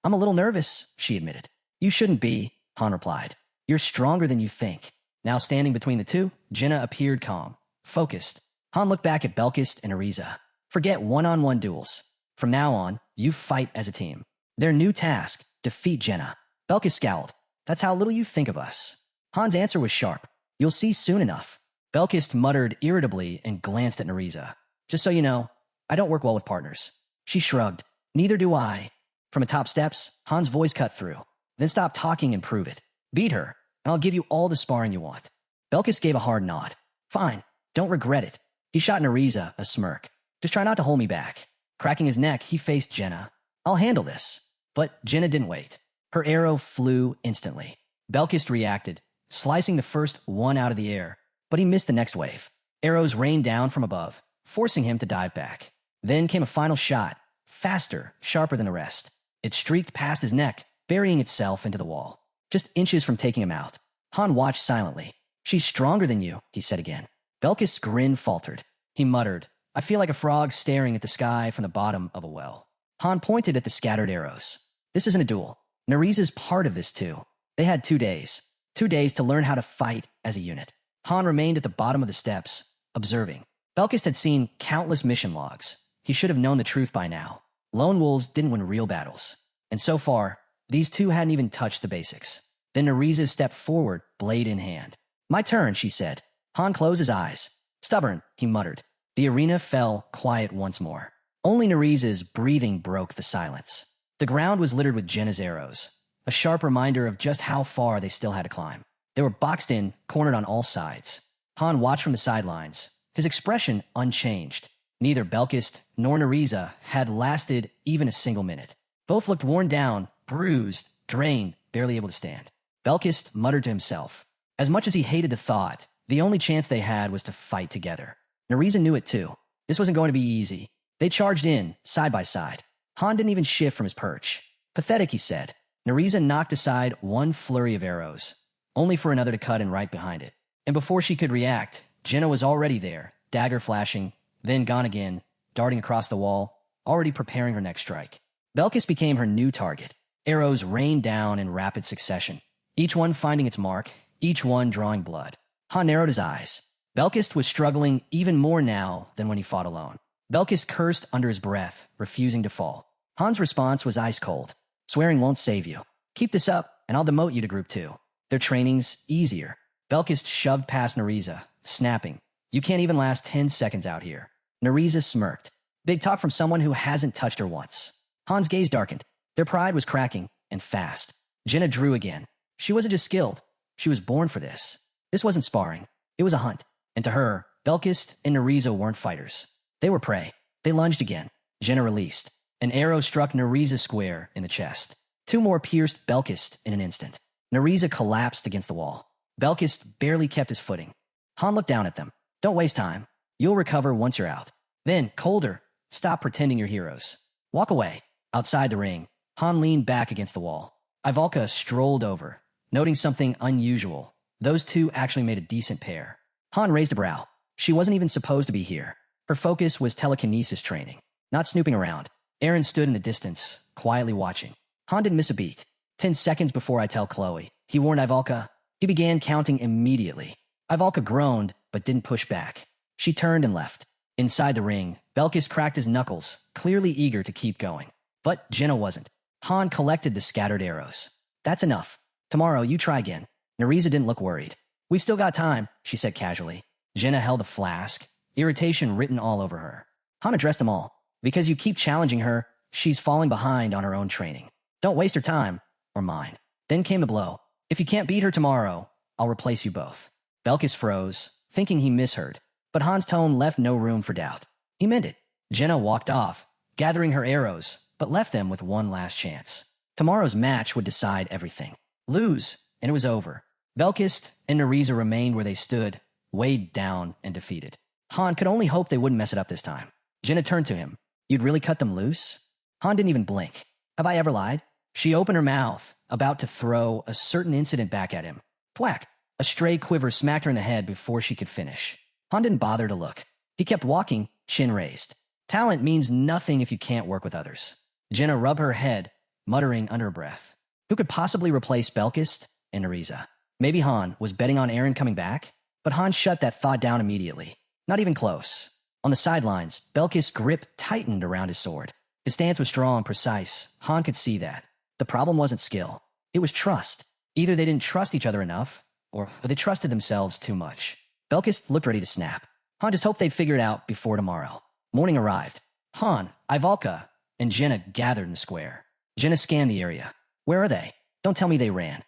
I'm a little nervous, she admitted. You shouldn't be, Han replied. You're stronger than you think. Now standing between the two, Jenna appeared calm, focused. Han looked back at Belkis and Neriza. Forget one-on-one duels. From now on, you fight as a team. Their new task, defeat Jenna. Belkis scowled. That's how little you think of us. Han's answer was sharp. You'll see soon enough. Belkis muttered irritably and glanced at Neriza. Just so you know, I don't work well with partners. She shrugged. Neither do I. From atop steps, Han's voice cut through. Then stop talking and prove it. Beat her, and I'll give you all the sparring you want. Belkis gave a hard nod. Fine, don't regret it. He shot Neriza a smirk. Just try not to hold me back. Cracking his neck, he faced Jenna. I'll handle this. But Jenna didn't wait. Her arrow flew instantly. Belkis reacted, slicing the first one out of the air, but he missed the next wave. Arrows rained down from above, forcing him to dive back. Then came a final shot, faster, sharper than the rest. It streaked past his neck, burying itself into the wall, just inches from taking him out. Han watched silently. She's stronger than you, he said again. Belkis' grin faltered. He muttered, I feel like a frog staring at the sky from the bottom of a well. Han pointed at the scattered arrows. This isn't a duel. Neriza's part of this too. They had 2 days. 2 days to learn how to fight as a unit. Han remained at the bottom of the steps, observing. Belkis had seen countless mission logs. He should have known the truth by now. Lone wolves didn't win real battles. And so far, these two hadn't even touched the basics. Then Neriza stepped forward, blade in hand. My turn, she said. Han closed his eyes. Stubborn, he muttered. The arena fell quiet once more. Only Neriza's breathing broke the silence. The ground was littered with Jenna's arrows, a sharp reminder of just how far they still had to climb. They were boxed in, cornered on all sides. Han watched from the sidelines, his expression unchanged. Neither Belkis nor Neriza had lasted even a single minute. Both looked worn down, bruised, drained, barely able to stand. Belkis muttered to himself. As much as he hated the thought, the only chance they had was to fight together. Neriza knew it too. This wasn't going to be easy. They charged in, side by side. Han didn't even shift from his perch. Pathetic, he said. Neriza knocked aside one flurry of arrows, only for another to cut in right behind it. And before she could react, Jenna was already there, dagger flashing, then gone again, darting across the wall, already preparing her next strike. Belkis became her new target. Arrows rained down in rapid succession, each one finding its mark, each one drawing blood. Han narrowed his eyes. Belkist was struggling even more now than when he fought alone. Belkist cursed under his breath, refusing to fall. Han's response was ice cold. Swearing won't save you. Keep this up, and I'll demote you to Group 2. Their training's easier. Belkist shoved past Nariza, snapping. You can't even last 10 seconds out here. Nariza smirked. Big talk from someone who hasn't touched her once. Han's gaze darkened. Their pride was cracking, and fast. Jenna drew again. She wasn't just skilled. She was born for this. This wasn't sparring. It was a hunt. And to her, Belkist and Nariza weren't fighters. They were prey. They lunged again. Jenna released. An arrow struck Nariza square in the chest. 2 more pierced Belkist in an instant. Nariza collapsed against the wall. Belkist barely kept his footing. Han looked down at them. Don't waste time. You'll recover once you're out. Then, colder, stop pretending you're heroes. Walk away. Outside the ring, Han leaned back against the wall. Ivalka strolled over, noting something unusual. Those two actually made a decent pair. Han raised a brow. She wasn't even supposed to be here. Her focus was telekinesis training, not snooping around. Aaron stood in the distance, quietly watching. Han didn't miss a beat. 10 seconds before I tell Chloe, he warned Ivalka. He began counting immediately. Ivalka groaned, but didn't push back. She turned and left. Inside the ring, Belkis cracked his knuckles, clearly eager to keep going. But Jenna wasn't. Han collected the scattered arrows. That's enough. Tomorrow, you try again. Nariza didn't look worried. We've still got time, she said casually. Jenna held a flask, irritation written all over her. Han addressed them all. Because you keep challenging her, she's falling behind on her own training. Don't waste her time, or mine. Then came the blow. If you can't beat her tomorrow, I'll replace you both. Belkis froze, thinking he misheard. But Han's tone left no room for doubt. He meant it. Jenna walked off, gathering her arrows, but left them with one last chance. Tomorrow's match would decide everything. Lose, and it was over. Belkis and Nariza remained where they stood, weighed down and defeated. Han could only hope they wouldn't mess it up this time. Jenna turned to him. You'd really cut them loose? Han didn't even blink. Have I ever lied? She opened her mouth, about to throw a certain incident back at him. Thwack! A stray quiver smacked her in the head before she could finish. Han didn't bother to look. He kept walking, chin raised. Talent means nothing if you can't work with others. Jenna rubbed her head, muttering under her breath. Who could possibly replace Belkis and Nariza? Maybe Han was betting on Aaron coming back? But Han shut that thought down immediately. Not even close. On the sidelines, Belkis' grip tightened around his sword. His stance was strong, precise. Han could see that. The problem wasn't skill. It was trust. Either they didn't trust each other enough, or they trusted themselves too much. Belkis looked ready to snap. Han just hoped they'd figure it out before tomorrow. Morning arrived. Han, Ivalka, and Jenna gathered in the square. Jenna scanned the area. Where are they? Don't tell me they ran.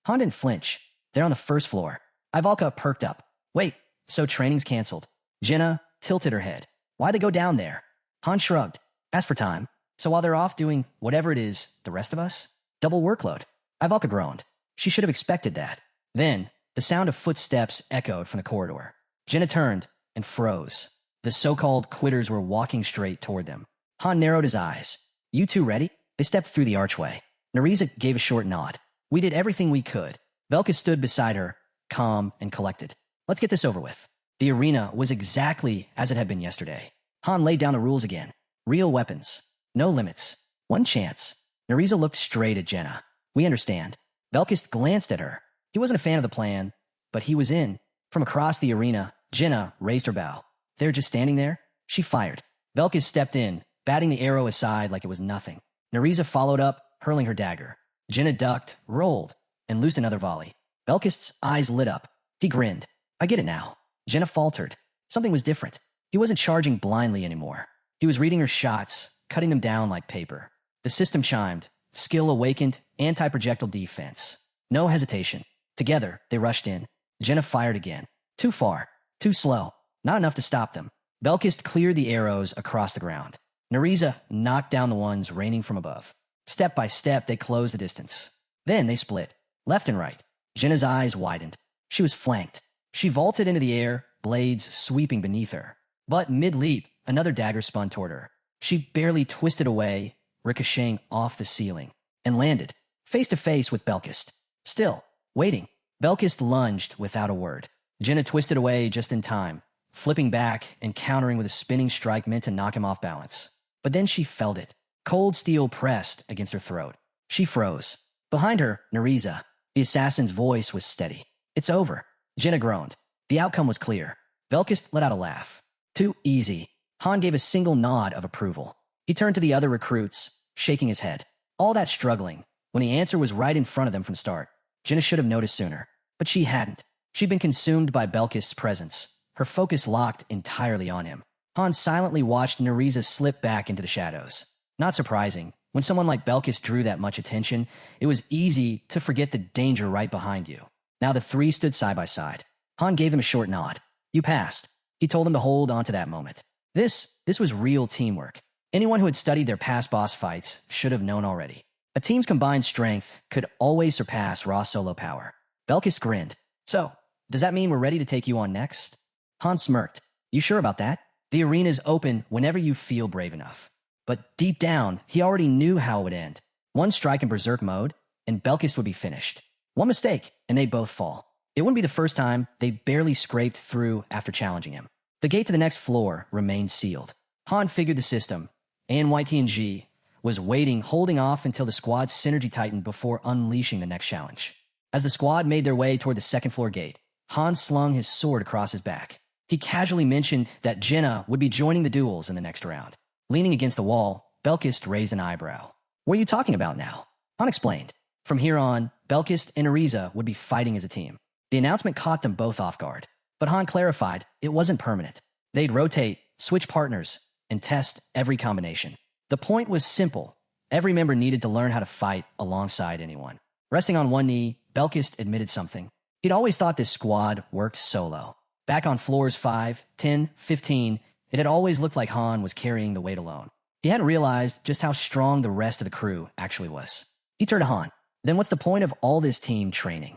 Han didn't flinch. They're on the first floor. Ivalka perked up. Wait, so training's canceled. Jenna tilted her head. Why'd they go down there? Han shrugged. Asked for time. So while they're off doing whatever it is, the rest of us? Double workload. Ivalka groaned. She should have expected that. Then, the sound of footsteps echoed from the corridor. Jenna turned and froze. The so-called quitters were walking straight toward them. Han narrowed his eyes. You two ready? They stepped through the archway. Nariza gave a short nod. We did everything we could. Belkis stood beside her, calm and collected. Let's get this over with. The arena was exactly as it had been yesterday. Han laid down the rules again. Real weapons. No limits. One chance. Nariza looked straight at Jenna. We understand. Belkis glanced at her. He wasn't a fan of the plan, but he was in. From across the arena, Jenna raised her bow. They're just standing there? She fired. Belkis stepped in, batting the arrow aside like it was nothing. Nariza followed up, hurling her dagger. Jenna ducked, rolled, and loosed another volley. Belkis' eyes lit up. He grinned. I get it now. Jenna faltered. Something was different. He wasn't charging blindly anymore. He was reading her shots, cutting them down like paper. The system chimed. Skill awakened, anti-projectile defense. No hesitation. Together, they rushed in. Jenna fired again. Too far. Too slow. Not enough to stop them. Belkis cleared the arrows across the ground. Nariza knocked down the ones raining from above. Step by step, they closed the distance. Then they split, left and right. Jenna's eyes widened. She was flanked. She vaulted into the air, blades sweeping beneath her. But mid-leap, another dagger spun toward her. She barely twisted away, ricocheting off the ceiling, and landed, face to face with Belkis. Still, waiting. Belkis lunged without a word. Jenna twisted away just in time, flipping back and countering with a spinning strike meant to knock him off balance. But then she felt it. Cold steel pressed against her throat. She froze. Behind her, Nariza. The assassin's voice was steady. It's over. Jenna groaned. The outcome was clear. Belkist let out a laugh. Too easy. Han gave a single nod of approval. He turned to the other recruits, shaking his head. All that struggling, when the answer was right in front of them from the start. Jenna should have noticed sooner. But she hadn't. She'd been consumed by Belkist's presence, her focus locked entirely on him. Han silently watched Nereza slip back into the shadows. Not surprising. When someone like Belkist drew that much attention, it was easy to forget the danger right behind you. Now the three stood side by side. Han gave them a short nod. You passed. He told them to hold on to that moment. This was real teamwork. Anyone who had studied their past boss fights should have known already. A team's combined strength could always surpass raw solo power. Belkist grinned. So, does that mean we're ready to take you on next? Han smirked. You sure about that? The arena's open whenever you feel brave enough. But deep down, he already knew how it would end. One strike in berserk mode, and Belkist would be finished. One mistake, and they'd both fall. It wouldn't be the first time they barely scraped through after challenging him. The gate to the next floor remained sealed. Han figured the system, and YTNG was waiting, holding off until the squad's synergy tightened before unleashing the next challenge. As the squad made their way toward the second floor gate, Han slung his sword across his back. He casually mentioned that Jenna would be joining the duels in the next round. Leaning against the wall, Belkist raised an eyebrow. What are you talking about now? Han explained. From here on, Belkist and Nereza would be fighting as a team. The announcement caught them both off guard. But Han clarified it wasn't permanent. They'd rotate, switch partners, and test every combination. The point was simple. Every member needed to learn how to fight alongside anyone. Resting on one knee, Belkist admitted something. He'd always thought this squad worked solo. Back on floors 5, 10, 15, it had always looked like Han was carrying the weight alone. He hadn't realized just how strong the rest of the crew actually was. He turned to Han. Then what's the point of all this team training?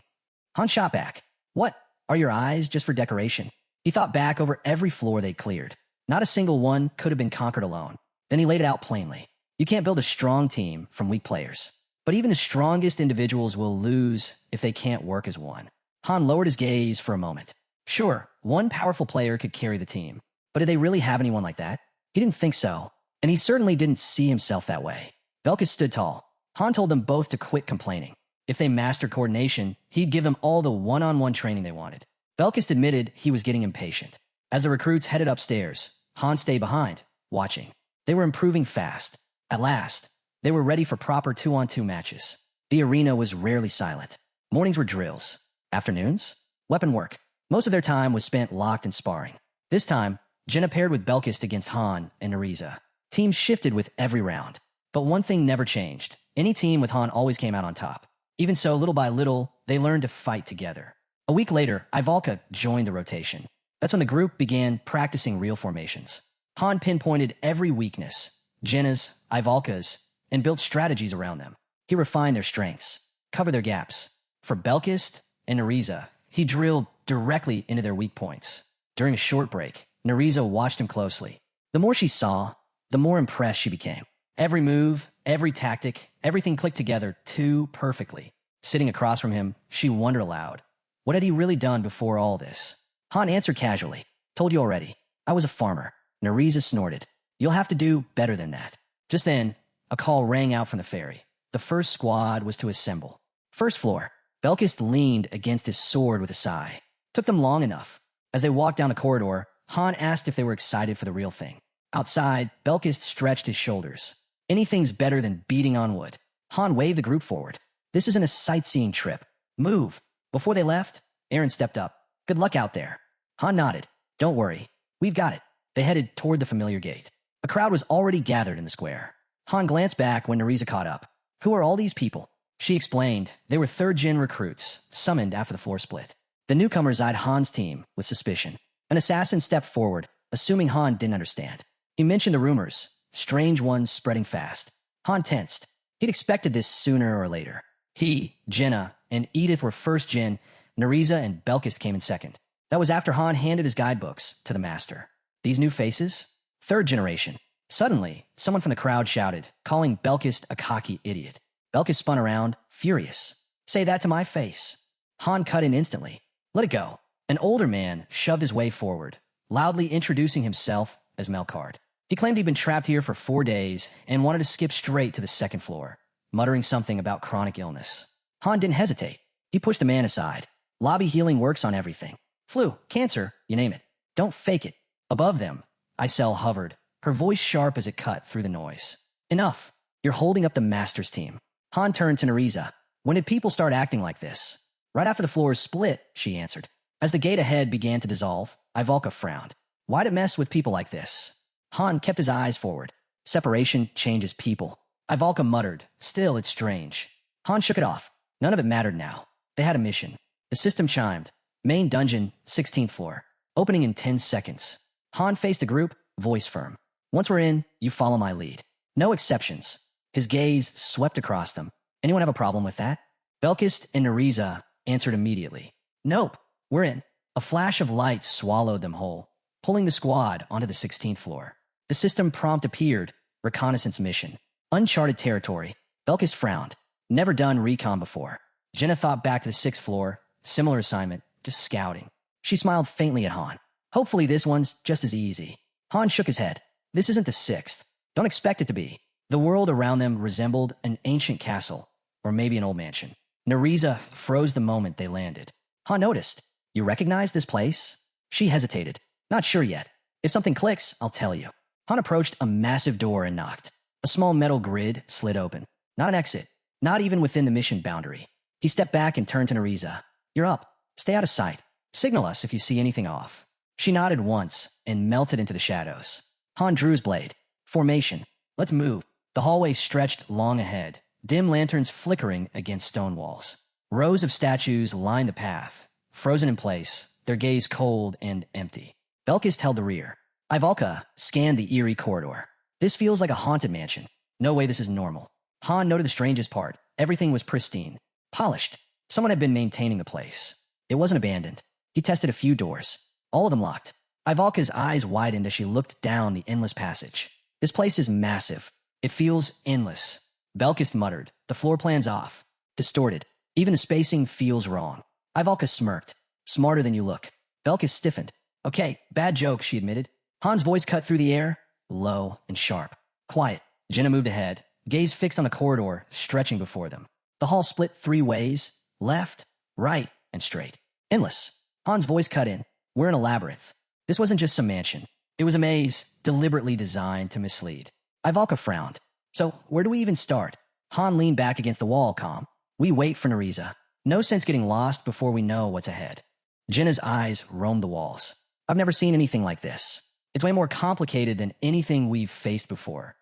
Han shot back. What? Are your eyes just for decoration? He thought back over every floor they'd cleared. Not a single one could have been conquered alone. Then he laid it out plainly. You can't build a strong team from weak players. But even the strongest individuals will lose if they can't work as one. Han lowered his gaze for a moment. Sure, one powerful player could carry the team. But did they really have anyone like that? He didn't think so. And he certainly didn't see himself that way. Belkist stood tall. Han told them both to quit complaining. If they mastered coordination, he'd give them all the one-on-one training they wanted. Belkist admitted he was getting impatient. As the recruits headed upstairs, Han stayed behind, watching. They were improving fast. At last, they were ready for proper 2-on-2 matches. The arena was rarely silent. Mornings were drills. Afternoons? Weapon work. Most of their time was spent locked in sparring. This time, Jenna paired with Belkist against Han and Nereza. Teams shifted with every round. But one thing never changed. Any team with Han always came out on top. Even so, little by little, they learned to fight together. A week later, Ivalka joined the rotation. That's when the group began practicing real formations. Han pinpointed every weakness, Jenna's, Ivalka's, and built strategies around them. He refined their strengths, covered their gaps. For Belkist and Nereza, he drilled directly into their weak points. During a short break, Nereza watched him closely. The more she saw, the more impressed she became. Every move, every tactic, everything clicked together too perfectly. Sitting across from him, she wondered aloud. What had he really done before all this? Han answered casually. Told you already. I was a farmer. Nereza snorted. You'll have to do better than that. Just then, a call rang out from the ferry. The first squad was to assemble. First floor. Belkist leaned against his sword with a sigh. Took them long enough. As they walked down the corridor, Han asked if they were excited for the real thing. Outside, Belkist stretched his shoulders. Anything's better than beating on wood. Han waved the group forward. This isn't a sightseeing trip. Move. Before they left, Aaron stepped up. Good luck out there. Han nodded. Don't worry. We've got it. They headed toward the familiar gate. A crowd was already gathered in the square. Han glanced back when Nereza caught up. Who are all these people? She explained they were third-gen recruits, summoned after the floor split. The newcomers eyed Han's team with suspicion. An assassin stepped forward, assuming Han didn't understand. He mentioned the rumors, strange ones spreading fast. Han tensed. He'd expected this sooner or later. He, Jenna, and Edith were first gen. Nereza and Belkist came in second. That was after Han handed his guidebooks to the master. These new faces? Third generation. Suddenly, someone from the crowd shouted, calling Belkist a cocky idiot. Belkist spun around, furious. Say that to my face. Han cut in instantly. Let it go. An older man shoved his way forward, loudly introducing himself as Melkard. He claimed he'd been trapped here for 4 days and wanted to skip straight to the second floor, muttering something about chronic illness. Han didn't hesitate. He pushed the man aside. Lobby healing works on everything. Flu, cancer, you name it. Don't fake it. Above them, Isel hovered, her voice sharp as it cut through the noise. Enough. You're holding up the Masters team. Han turned to Nariza. When did people start acting like this? Right after the floors split, she answered. As the gate ahead began to dissolve, Ivalka frowned. Why'd it mess with people like this? Han kept his eyes forward. Separation changes people. Ivalka muttered. Still, it's strange. Han shook it off. None of it mattered now. They had a mission. The system chimed. Main dungeon, 16th floor. Opening in 10 seconds. Han faced the group, voice firm. Once we're in, you follow my lead. No exceptions. His gaze swept across them. Anyone have a problem with that? Belkist and Nariza answered immediately. Nope, we're in. A flash of light swallowed them whole, pulling the squad onto the 16th floor. The system prompt appeared. Reconnaissance mission. Uncharted territory. Belkist frowned. Never done recon before. Jenna thought back to the 6th floor. Similar assignment, just scouting. She smiled faintly at Han. Hopefully this one's just as easy. Han shook his head. This isn't the 6th. Don't expect it to be. The world around them resembled an ancient castle, or maybe an old mansion. Nariza froze the moment they landed. Han noticed. You recognize this place? She hesitated. Not sure yet. If something clicks, I'll tell you. Han approached a massive door and knocked. A small metal grid slid open. Not an exit. Not even within the mission boundary. He stepped back and turned to Nariza. You're up. Stay out of sight. Signal us if you see anything off. She nodded once and melted into the shadows. Han drew his blade. Formation. Let's move. The hallway stretched long ahead, dim lanterns flickering against stone walls. Rows of statues lined the path, frozen in place, their gaze cold and empty. Belkist held the rear. Ivalka scanned the eerie corridor. This feels like a haunted mansion. No way this is normal. Han noted the strangest part. Everything was pristine, polished. Someone had been maintaining the place. It wasn't abandoned. He tested a few doors. All of them locked. Ivalka's eyes widened as she looked down the endless passage. This place is massive. It feels endless. Belkist muttered. The floor plan's off. Distorted. Even the spacing feels wrong. Ivalka smirked. Smarter than you look. Belkist stiffened. Okay, bad joke, she admitted. Han's voice cut through the air, low and sharp. Quiet. Jenna moved ahead, gaze fixed on the corridor stretching before them. The hall split 3 ways, left, right, and straight. Endless. Han's voice cut in. We're in a labyrinth. This wasn't just some mansion. It was a maze deliberately designed to mislead. Ivalka frowned. So, where do we even start? Han leaned back against the wall, calm. We wait for Nariza. No sense getting lost before we know what's ahead. Jenna's eyes roamed the walls. I've never seen anything like this. It's way more complicated than anything we've faced before.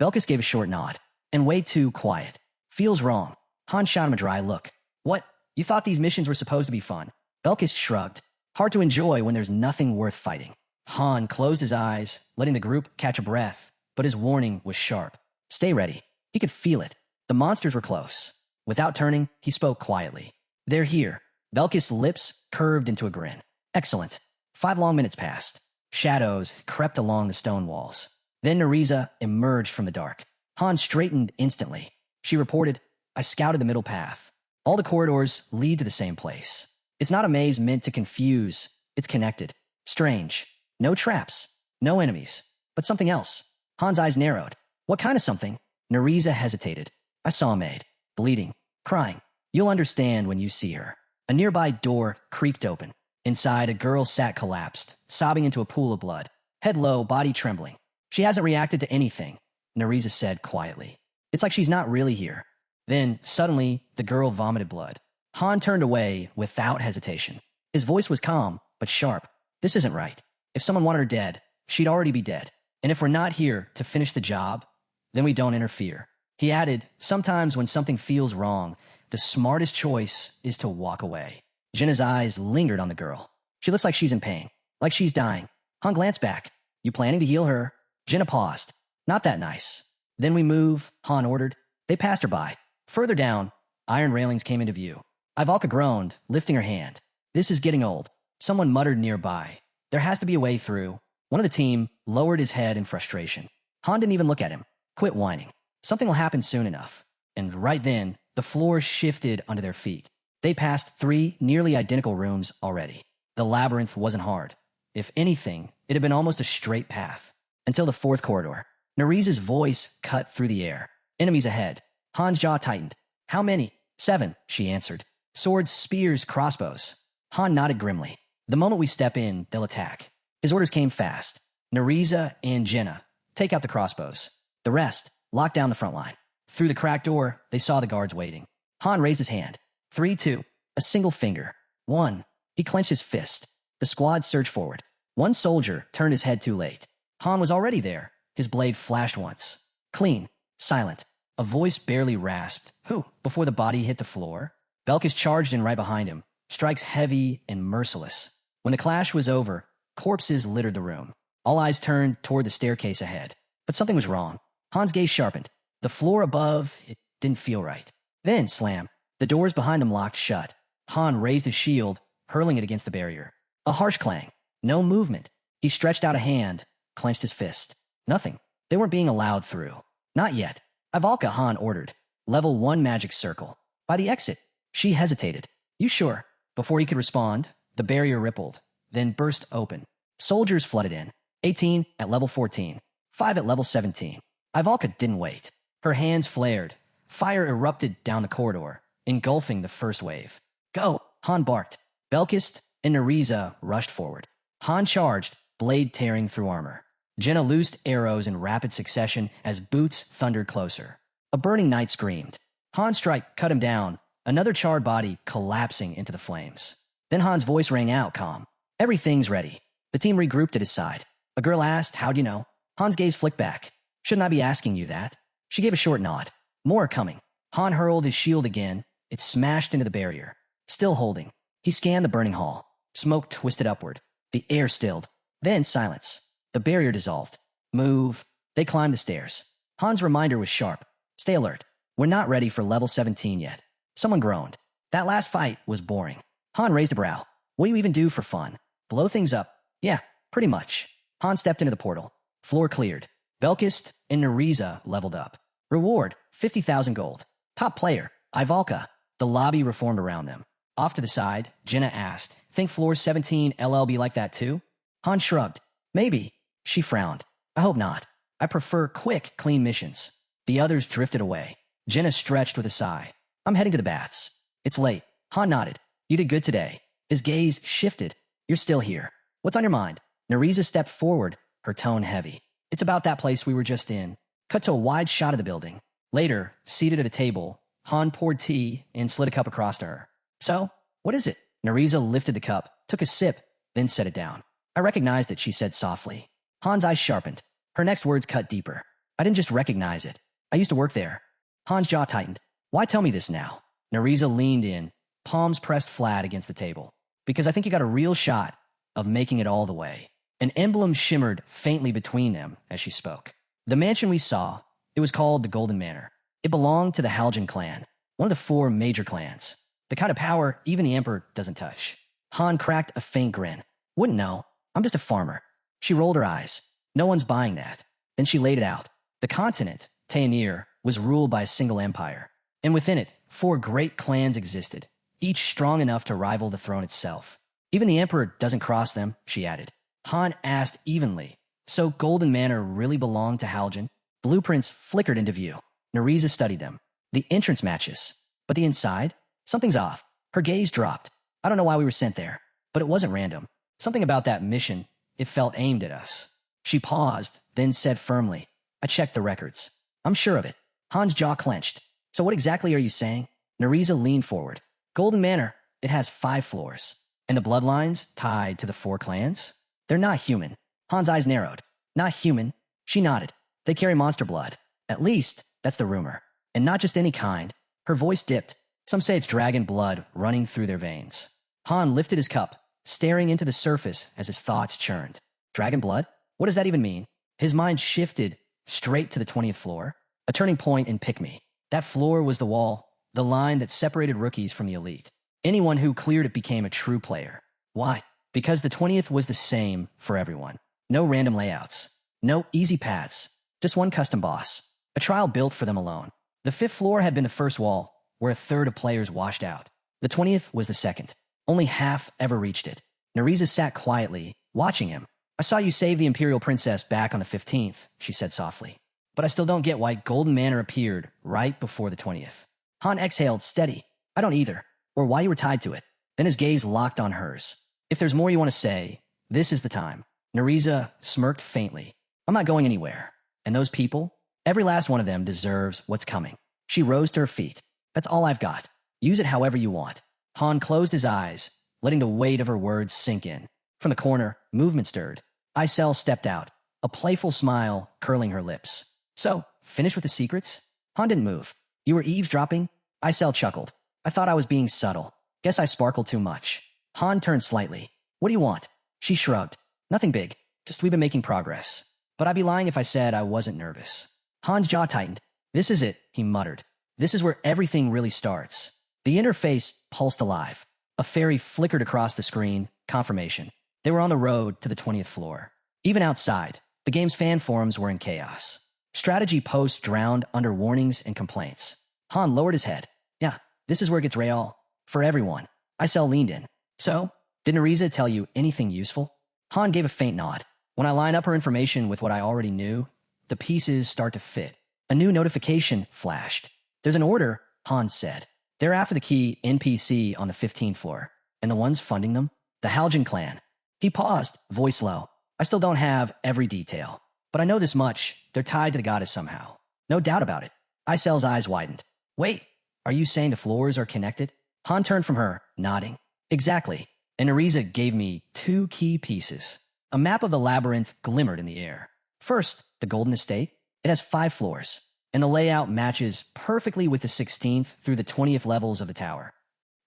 Belkis gave a short nod. And way too quiet. Feels wrong. Han shot him a dry look. What? You thought these missions were supposed to be fun? Belkis shrugged. Hard to enjoy when there's nothing worth fighting. Han closed his eyes, letting the group catch a breath. But his warning was sharp. Stay ready. He could feel it. The monsters were close. Without turning, he spoke quietly. They're here. Belkis' lips curved into a grin. Excellent. 5 long minutes passed. Shadows crept along the stone walls. Then Nariza emerged from the dark. Han straightened instantly. She reported, I scouted the middle path. All the corridors lead to the same place. It's not a maze meant to confuse. It's connected. Strange. No traps. No enemies. But something else. Han's eyes narrowed. What kind of something? Nariza hesitated. I saw a maid. Bleeding. Crying. You'll understand when you see her. A nearby door creaked open. Inside, a girl sat collapsed, sobbing into a pool of blood. Head low, body trembling. She hasn't reacted to anything, Nariza said quietly. It's like she's not really here. Then, suddenly, the girl vomited blood. Han turned away without hesitation. His voice was calm, but sharp. This isn't right. If someone wanted her dead, she'd already be dead. And if we're not here to finish the job, then we don't interfere. He added, sometimes when something feels wrong, the smartest choice is to walk away. Jenna's eyes lingered on the girl. She looks like she's in pain, like she's dying. Han glanced back. You planning to heal her? Jenna paused. Not that nice. Then we move, Han ordered. They passed her by. Further down, iron railings came into view. Ivalka groaned, lifting her hand. This is getting old. Someone muttered nearby. There has to be a way through. One of the team lowered his head in frustration. Han didn't even look at him. Quit whining. Something will happen soon enough. And right then, the floor shifted under their feet. They passed 3 nearly identical rooms already. The labyrinth wasn't hard. If anything, it had been almost a straight path. Until the 4th corridor. Nariza's voice cut through the air. Enemies ahead. Han's jaw tightened. How many? 7, she answered. Swords, spears, crossbows. Han nodded grimly. The moment we step in, they'll attack. His orders came fast. Nariza and Jenna, take out the crossbows. The rest, lock down the front line. Through the cracked door, they saw the guards waiting. Han raised his hand. 3, 2, a single finger. 1. He clenched his fist. The squad surged forward. One soldier turned his head too late. Han was already there. His blade flashed once. Clean. Silent. A voice barely rasped. Who? Before the body hit the floor. Belkis charged in right behind him. Strikes heavy and merciless. When the clash was over, corpses littered the room. All eyes turned toward the staircase ahead. But something was wrong. Han's gaze sharpened. The floor above, it didn't feel right. Then, slam. The doors behind them locked shut. Han raised his shield, hurling it against the barrier. A harsh clang. No movement. He stretched out a hand, clenched his fist. Nothing. They weren't being allowed through. Not yet. Ivalka, Han ordered. Level 1 magic circle. By the exit. She hesitated. You sure? Before he could respond, the barrier rippled, then burst open. Soldiers flooded in. 18 at level 14. 5 at level 17. Ivalka didn't wait. Her hands flared. Fire erupted down the corridor, engulfing the first wave. Go! Han barked. Belkis and Nariza rushed forward. Han charged, blade tearing through armor. Jenna loosed arrows in rapid succession as boots thundered closer. A burning knight screamed. Han's strike cut him down, another charred body collapsing into the flames. Then Han's voice rang out, calm. Everything's ready. The team regrouped at his side. A girl asked, how'd you know? Han's gaze flicked back. Shouldn't I be asking you that? She gave a short nod. More are coming. Han hurled his shield again. It smashed into the barrier. Still holding. He scanned the burning hall. Smoke twisted upward. The air stilled. Then silence. The barrier dissolved. Move. They climbed the stairs. Han's reminder was sharp. Stay alert. We're not ready for level 17 yet. Someone groaned. That last fight was boring. Han raised a brow. What do you even do for fun? Blow things up? Yeah, pretty much. Han stepped into the portal. Floor cleared. Belkis and Nariza leveled up. Reward, 50,000 gold. Top player, Ivalka. The lobby reformed around them. Off to the side, Jenna asked, think floor 17 LL be like that too? Han shrugged. Maybe. She frowned. I hope not. I prefer quick, clean missions. The others drifted away. Jenna stretched with a sigh. I'm heading to the baths. It's late. Han nodded. You did good today. His gaze shifted. You're still here. What's on your mind? Nariza stepped forward, her tone heavy. It's about that place we were just in. Cut to a wide shot of the building. Later, seated at a table, Han poured tea and slid a cup across to her. So, what is it? Nariza lifted the cup, took a sip, then set it down. I recognized it, she said softly. Han's eyes sharpened. Her next words cut deeper. I didn't just recognize it. I used to work there. Han's jaw tightened. Why tell me this now? Nariza leaned in, palms pressed flat against the table. Because I think you got a real shot of making it all the way. An emblem shimmered faintly between them as she spoke. The mansion we saw, it was called the Golden Manor. It belonged to the Haljan clan, one of the 4 major clans. The kind of power even the Emperor doesn't touch. Han cracked a faint grin. Wouldn't know. I'm just a farmer. She rolled her eyes. No one's buying that. Then she laid it out. The continent, Tayanir, was ruled by a single empire. And within it, 4 great clans existed, each strong enough to rival the throne itself. Even the Emperor doesn't cross them, she added. Han asked evenly, so Golden Manor really belonged to Haljan? Blueprints flickered into view. Nariza studied them. The entrance matches. But the inside? Something's off. Her gaze dropped. I don't know why we were sent there, but it wasn't random. Something about that mission, it felt aimed at us. She paused, then said firmly, I checked the records. I'm sure of it. Han's jaw clenched. So what exactly are you saying? Nariza leaned forward. Golden Manor, it has 5 floors. And the bloodlines tied to the 4 clans? They're not human. Han's eyes narrowed. Not human. She nodded. They carry monster blood. At least, that's the rumor. And not just any kind. Her voice dipped. Some say it's dragon blood running through their veins. Han lifted his cup, staring into the surface as his thoughts churned. Dragon blood? What does that even mean? His mind shifted straight to the 20th floor, a turning point in Pick Me. That floor was the wall, the line that separated rookies from the elite. Anyone who cleared it became a true player. Why? Because the 20th was the same for everyone. No random layouts. No easy paths. Just one custom boss. A trial built for them alone. The 5th floor had been the first wall, where a third of players washed out. The 20th was the second. Only half ever reached it. Nariza sat quietly, watching him. I saw you save the Imperial Princess back on the 15th, she said softly. But I still don't get why Golden Manor appeared right before the 20th. Han exhaled, steady. I don't either. Or why you were tied to it. Then his gaze locked on hers. If there's more you want to say, this is the time. Nariza smirked faintly. I'm not going anywhere. And those people? Every last one of them deserves what's coming. She rose to her feet. That's all I've got. Use it however you want. Han closed his eyes, letting the weight of her words sink in. From the corner, movement stirred. Isel stepped out, a playful smile curling her lips. So, finished with the secrets? Han didn't move. You were eavesdropping? Isel chuckled. I thought I was being subtle. Guess I sparkled too much. Han turned slightly. What do you want? She shrugged. Nothing big. Just we've been making progress. But I'd be lying if I said I wasn't nervous. Han's jaw tightened. This is it, he muttered. This is where everything really starts. The interface pulsed alive. A fairy flickered across the screen, confirmation. They were on the road to the 20th floor. Even outside, the game's fan forums were in chaos. Strategy posts drowned under warnings and complaints. Han lowered his head. Yeah, this is where it gets real. For everyone. Isel leaned in. So, did Nariza tell you anything useful? Han gave a faint nod. When I line up her information with what I already knew, the pieces start to fit. A new notification flashed. There's an order, Han said. They're after the key NPC on the 15th floor. And the ones funding them? The Haljan clan. He paused, voice low. I still don't have every detail. But I know this much. They're tied to the goddess somehow. No doubt about it. Isel's eyes widened. Wait, are you saying the floors are connected? Han turned from her, nodding. Exactly. And Nariza gave me 2 key pieces. A map of the labyrinth glimmered in the air. First, the Golden Estate. It has 5 floors. And the layout matches perfectly with the 16th through the 20th levels of the tower.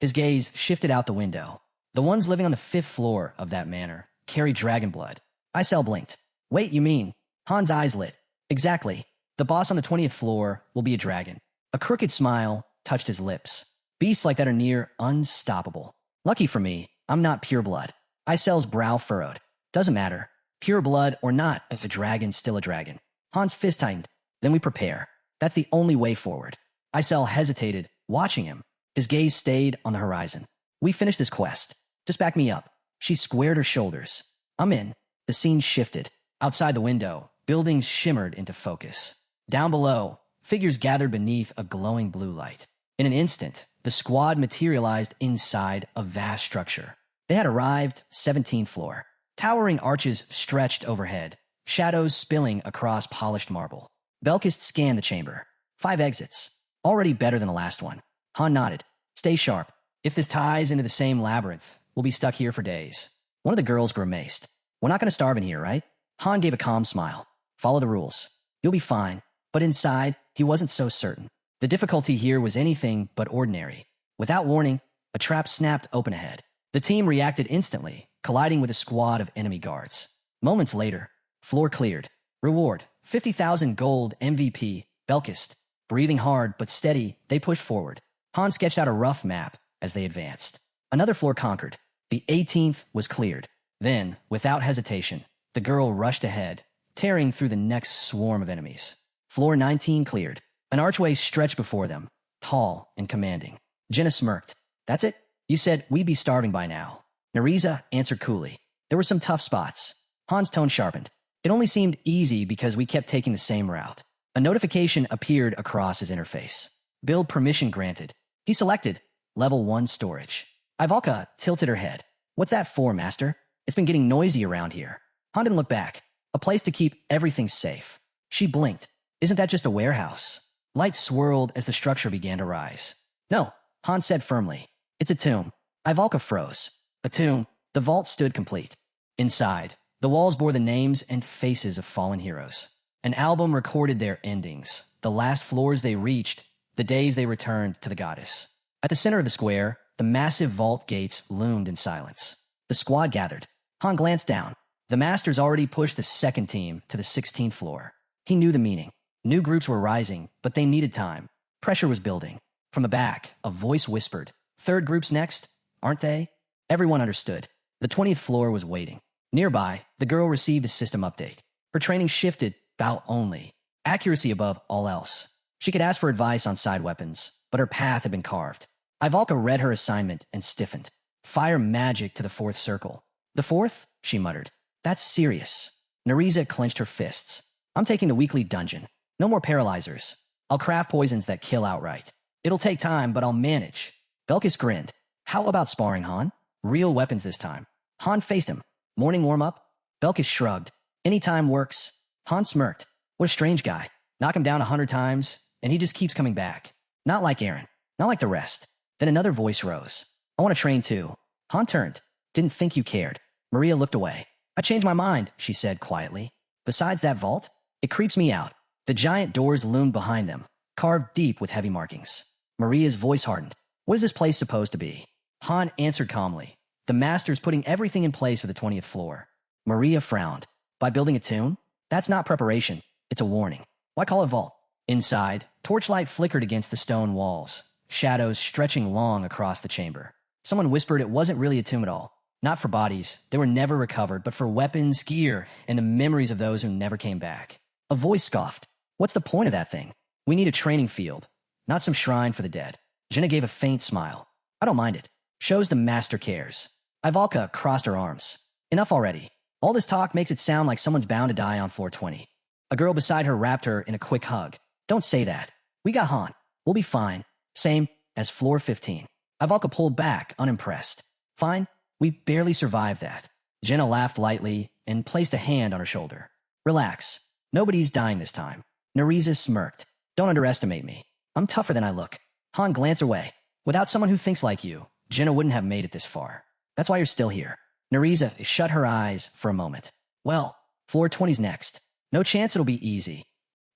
His gaze shifted out the window. The ones living on the 5th floor of that manor carry dragon blood. Isel blinked. Wait, you mean? Han's eyes lit. Exactly. The boss on the 20th floor will be a dragon. A crooked smile touched his lips. Beasts like that are near unstoppable. Lucky for me, I'm not pure blood. Isel's brow furrowed. Doesn't matter. Pure blood or not, a dragon's still a dragon. Han's fist tightened. Then we prepare. That's the only way forward. Isel hesitated, watching him. His gaze stayed on the horizon. We finished this quest. Just back me up. She squared her shoulders. I'm in. The scene shifted. Outside the window, buildings shimmered into focus. Down below, figures gathered beneath a glowing blue light. In an instant, the squad materialized inside a vast structure. They had arrived 17th floor. Towering arches stretched overhead, shadows spilling across polished marble. Belkist scanned the chamber. 5 exits. Already better than the last one. Han nodded. Stay sharp. If this ties into the same labyrinth, we'll be stuck here for days. One of the girls grimaced. We're not going to starve in here, right? Han gave a calm smile. Follow the rules. You'll be fine. But inside, he wasn't so certain. The difficulty here was anything but ordinary. Without warning, a trap snapped open ahead. The team reacted instantly, colliding with a squad of enemy guards. Moments later, floor cleared. Reward, 50,000 gold MVP, Belkist. Breathing hard but steady, they pushed forward. Han sketched out a rough map as they advanced. Another floor conquered. The 18th was cleared. Then, without hesitation, the girl rushed ahead, tearing through the next swarm of enemies. Floor 19 cleared. An archway stretched before them, tall and commanding. Jenna smirked. That's it? You said we'd be starving by now. Nariza answered coolly. There were some tough spots. Han's tone sharpened. It only seemed easy because we kept taking the same route. A notification appeared across his interface. Build permission granted. He selected Level 1 storage. Ivalka tilted her head. What's that for, Master? It's been getting noisy around here. Han didn't look back. A place to keep everything safe. She blinked. Isn't that just a warehouse? Light swirled as the structure began to rise. No, Han said firmly. It's a tomb. Ivalka froze. A tomb. The vault stood complete. Inside, the walls bore the names and faces of fallen heroes. An album recorded their endings, the last floors they reached, the days they returned to the goddess. At the center of the square, the massive vault gates loomed in silence. The squad gathered. Han glanced down. The masters already pushed the second team to the 16th floor. He knew the meaning. New groups were rising, but they needed time. Pressure was building. From the back, a voice whispered, "Third group's next, aren't they?" Everyone understood. The 20th floor was waiting. Nearby, the girl received a system update. Her training shifted, bout only. Accuracy above all else. She could ask for advice on side weapons, but her path had been carved. Ivalka read her assignment and stiffened. Fire magic to the 4th circle. The 4th? She muttered. That's serious. Nariza clenched her fists. I'm taking the weekly dungeon. No more paralyzers. I'll craft poisons that kill outright. It'll take time, but I'll manage. Belkis grinned. How about sparring, Han? Real weapons this time. Han faced him. Morning warm-up? Belkis shrugged. Any time works. Han smirked. What a strange guy. Knock him down 100 times, and he just keeps coming back. Not like Aaron. Not like the rest. Then another voice rose. I want to train too. Han turned. Didn't think you cared. Maria looked away. I changed my mind, she said quietly. Besides that vault, it creeps me out. The giant doors loomed behind them, carved deep with heavy markings. Maria's voice hardened. What is this place supposed to be? Han answered calmly. The master's putting everything in place for the 20th floor. Maria frowned. By building a tomb? That's not preparation. It's a warning. Why call it vault? Inside, torchlight flickered against the stone walls, shadows stretching long across the chamber. Someone whispered it wasn't really a tomb at all. Not for bodies. They were never recovered, but for weapons, gear, and the memories of those who never came back. A voice scoffed. What's the point of that thing? We need a training field, not some shrine for the dead. Jenna gave a faint smile. I don't mind it. Shows the master cares. Ivalka crossed her arms. Enough already. All this talk makes it sound like someone's bound to die on floor 20. A girl beside her wrapped her in a quick hug. Don't say that. We got Han. We'll be fine. Same as floor 15. Ivalka pulled back, unimpressed. Fine. We barely survived that. Jenna laughed lightly and placed a hand on her shoulder. Relax. Nobody's dying this time. Nereza smirked. Don't underestimate me. I'm tougher than I look. Han glanced away. Without someone who thinks like you, Jenna wouldn't have made it this far. That's why you're still here. Nereza shut her eyes for a moment. Well, floor 20's next. No chance it'll be easy.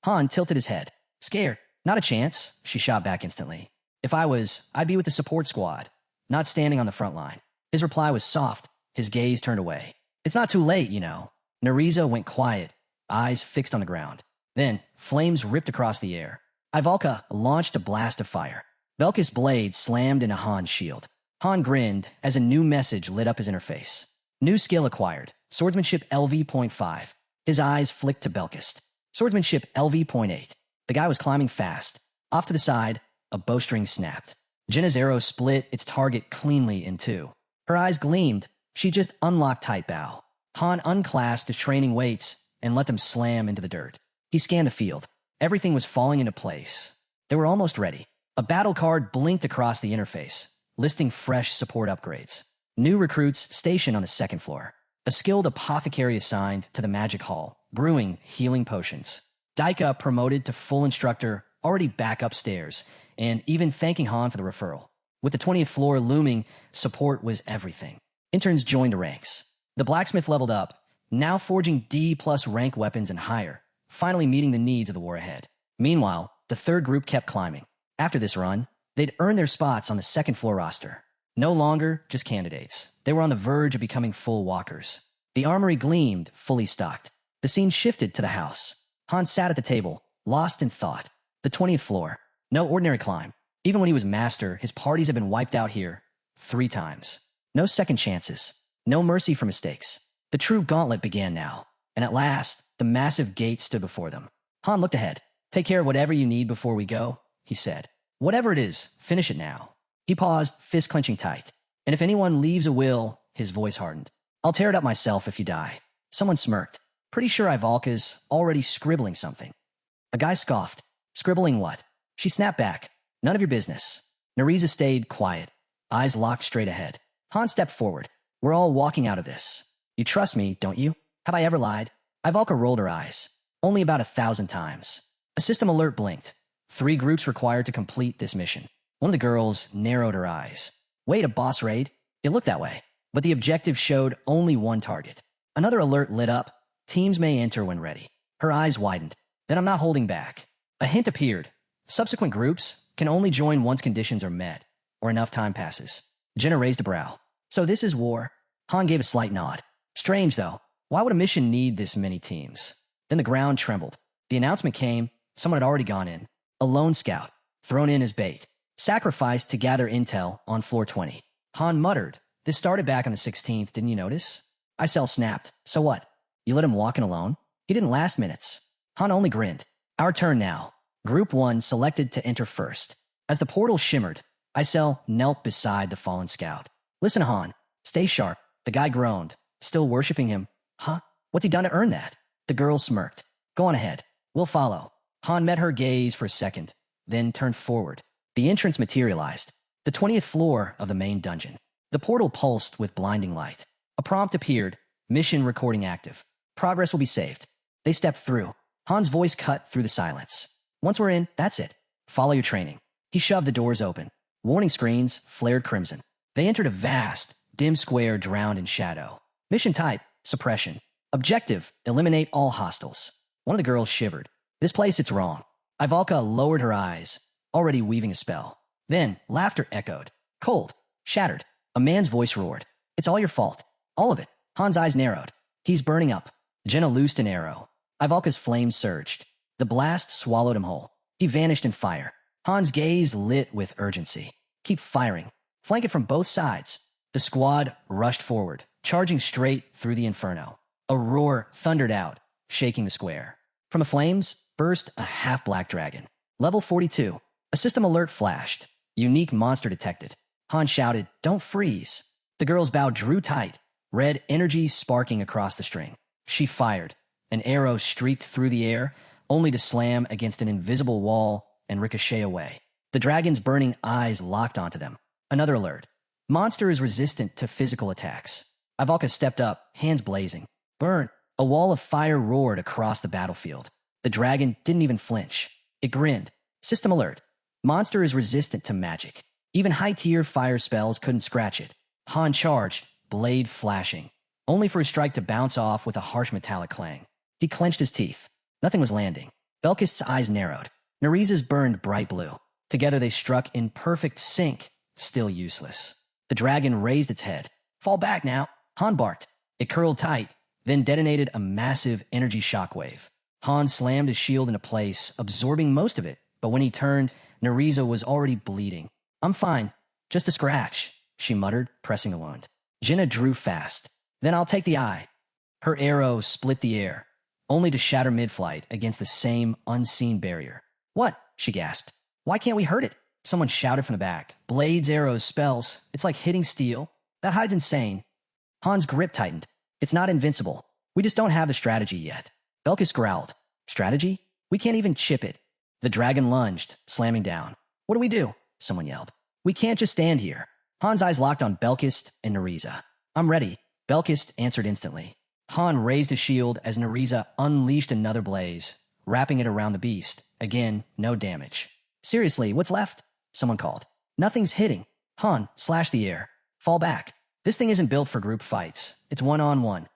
Han tilted his head. Scared. Not a chance, she shot back instantly. If I was, I'd be with the support squad, not standing on the front line. His reply was soft. His gaze turned away. It's not too late, you know. Nereza went quiet, eyes fixed on the ground. Then, flames ripped across the air. Ivalka launched a blast of fire. Belkis' blade slammed into Han's shield. Han grinned as a new message lit up his interface. New skill acquired. Swordsmanship LV.5. His eyes flicked to Belkis. Swordsmanship LV.8. The guy was climbing fast. Off to the side, a bowstring snapped. Jenna's arrow split its target cleanly in two. Her eyes gleamed. She just unlocked tight bow. Han unclasped his training weights and let them slam into the dirt. He scanned the field. Everything was falling into place. They were almost ready. A battle card blinked across the interface, listing fresh support upgrades. New recruits stationed on the second floor. A skilled apothecary assigned to the magic hall, brewing healing potions. Daika promoted to full instructor, already back upstairs, and even thanking Han for the referral. With the 20th floor looming, support was everything. Interns joined the ranks. The blacksmith leveled up, now forging D+ rank weapons and higher, finally meeting the needs of the war ahead. Meanwhile, the third group kept climbing. After this run, they'd earned their spots on the second floor roster. No longer just candidates. They were on the verge of becoming full walkers. The armory gleamed, fully stocked. The scene shifted to the house. Han sat at the table, lost in thought. The 20th floor. No ordinary climb. Even when he was master, his parties had been wiped out here 3 times. No second chances. No mercy for mistakes. The true gauntlet began now. And at last, the massive gate stood before them. Han looked ahead. Take care of whatever you need before we go, he said. Whatever it is, finish it now. He paused, fist clenching tight. And if anyone leaves a will, his voice hardened. I'll tear it up myself if you die. Someone smirked. Pretty sure Ivalka's already scribbling something. A guy scoffed. Scribbling what? She snapped back. None of your business. Nereza stayed quiet, eyes locked straight ahead. Han stepped forward. We're all walking out of this. You trust me, don't you? Have I ever lied? Ivalka rolled her eyes. Only about 1,000 times. A system alert blinked. 3 groups required to complete this mission. One of the girls narrowed her eyes. Wait, a boss raid? It looked that way. But the objective showed only one target. Another alert lit up. Teams may enter when ready. Her eyes widened. Then I'm not holding back. A hint appeared. Subsequent groups can only join once conditions are met, or enough time passes. Jenna raised a brow. So this is war? Han gave a slight nod. Strange, though. Why would a mission need this many teams? Then the ground trembled. The announcement came. Someone had already gone in. A lone scout, thrown in as bait. Sacrificed to gather intel on floor 20. Han muttered. This started back on the 16th, didn't you notice? Isel snapped. So what? You let him walk in alone? He didn't last minutes. Han only grinned. Our turn now. Group 1 selected to enter first. As the portal shimmered, Isel knelt beside the fallen scout. Listen, Han. Stay sharp. The guy groaned. Still worshipping him. Huh? What's he done to earn that? The girl smirked. Go on ahead. We'll follow. Han met her gaze for a second, then turned forward. The entrance materialized. The 20th floor of the main dungeon. The portal pulsed with blinding light. A prompt appeared. Mission recording active. Progress will be saved. They stepped through. Han's voice cut through the silence. Once we're in, that's it. Follow your training. He shoved the doors open. Warning screens flared crimson. They entered a vast, dim square drowned in shadow. Mission type, suppression. Objective, eliminate all hostiles. One of the girls shivered. This place, it's wrong. Ivalka lowered her eyes, already weaving a spell. Then, laughter echoed. Cold, shattered. A man's voice roared. It's all your fault. All of it. Han's eyes narrowed. He's burning up. Jenna loosed an arrow. Ivalka's flame surged. The blast swallowed him whole. He vanished in fire. Han's gaze lit with urgency. Keep firing. Flank it from both sides. The squad rushed forward, charging straight through the inferno. A roar thundered out, shaking the square. From the flames burst a half-black dragon. Level 42. A system alert flashed. Unique monster detected. Han shouted, "Don't freeze." The girl's bow drew tight, red energy sparking across the string. She fired. An arrow streaked through the air, only to slam against an invisible wall and ricochet away. The dragon's burning eyes locked onto them. Another alert. Monster is resistant to physical attacks. Ivalka stepped up, hands blazing. Burn! A wall of fire roared across the battlefield. The dragon didn't even flinch. It grinned. System alert. Monster is resistant to magic. Even high-tier fire spells couldn't scratch it. Han charged, blade flashing, only for his strike to bounce off with a harsh metallic clang. He clenched his teeth. Nothing was landing. Belkist's eyes narrowed. Neriza's burned bright blue. Together they struck in perfect sync, still useless. The dragon raised its head. Fall back now. Han barked. It curled tight, then detonated a massive energy shockwave. Han slammed his shield into place, absorbing most of it, but when he turned, Neriza was already bleeding. I'm fine. Just a scratch, she muttered, pressing the wound. Jenna drew fast. Then I'll take the eye. Her arrow split the air, only to shatter mid-flight against the same unseen barrier. What? She gasped. Why can't we hurt it? Someone shouted from the back. Blades, arrows, spells. It's like hitting steel. That hide's insane. Han's grip tightened. It's not invincible. We just don't have the strategy yet. Belkis growled. Strategy? We can't even chip it. The dragon lunged, slamming down. What do we do? Someone yelled. We can't just stand here. Han's eyes locked on Belkist and Neriza. I'm ready. Belkist answered instantly. Han raised his shield as Neriza unleashed another blaze, wrapping it around the beast. Again, no damage. Seriously, what's left? Someone called. Nothing's hitting. Han slashed the air. Fall back. This thing isn't built for group fights. It's one-on-one.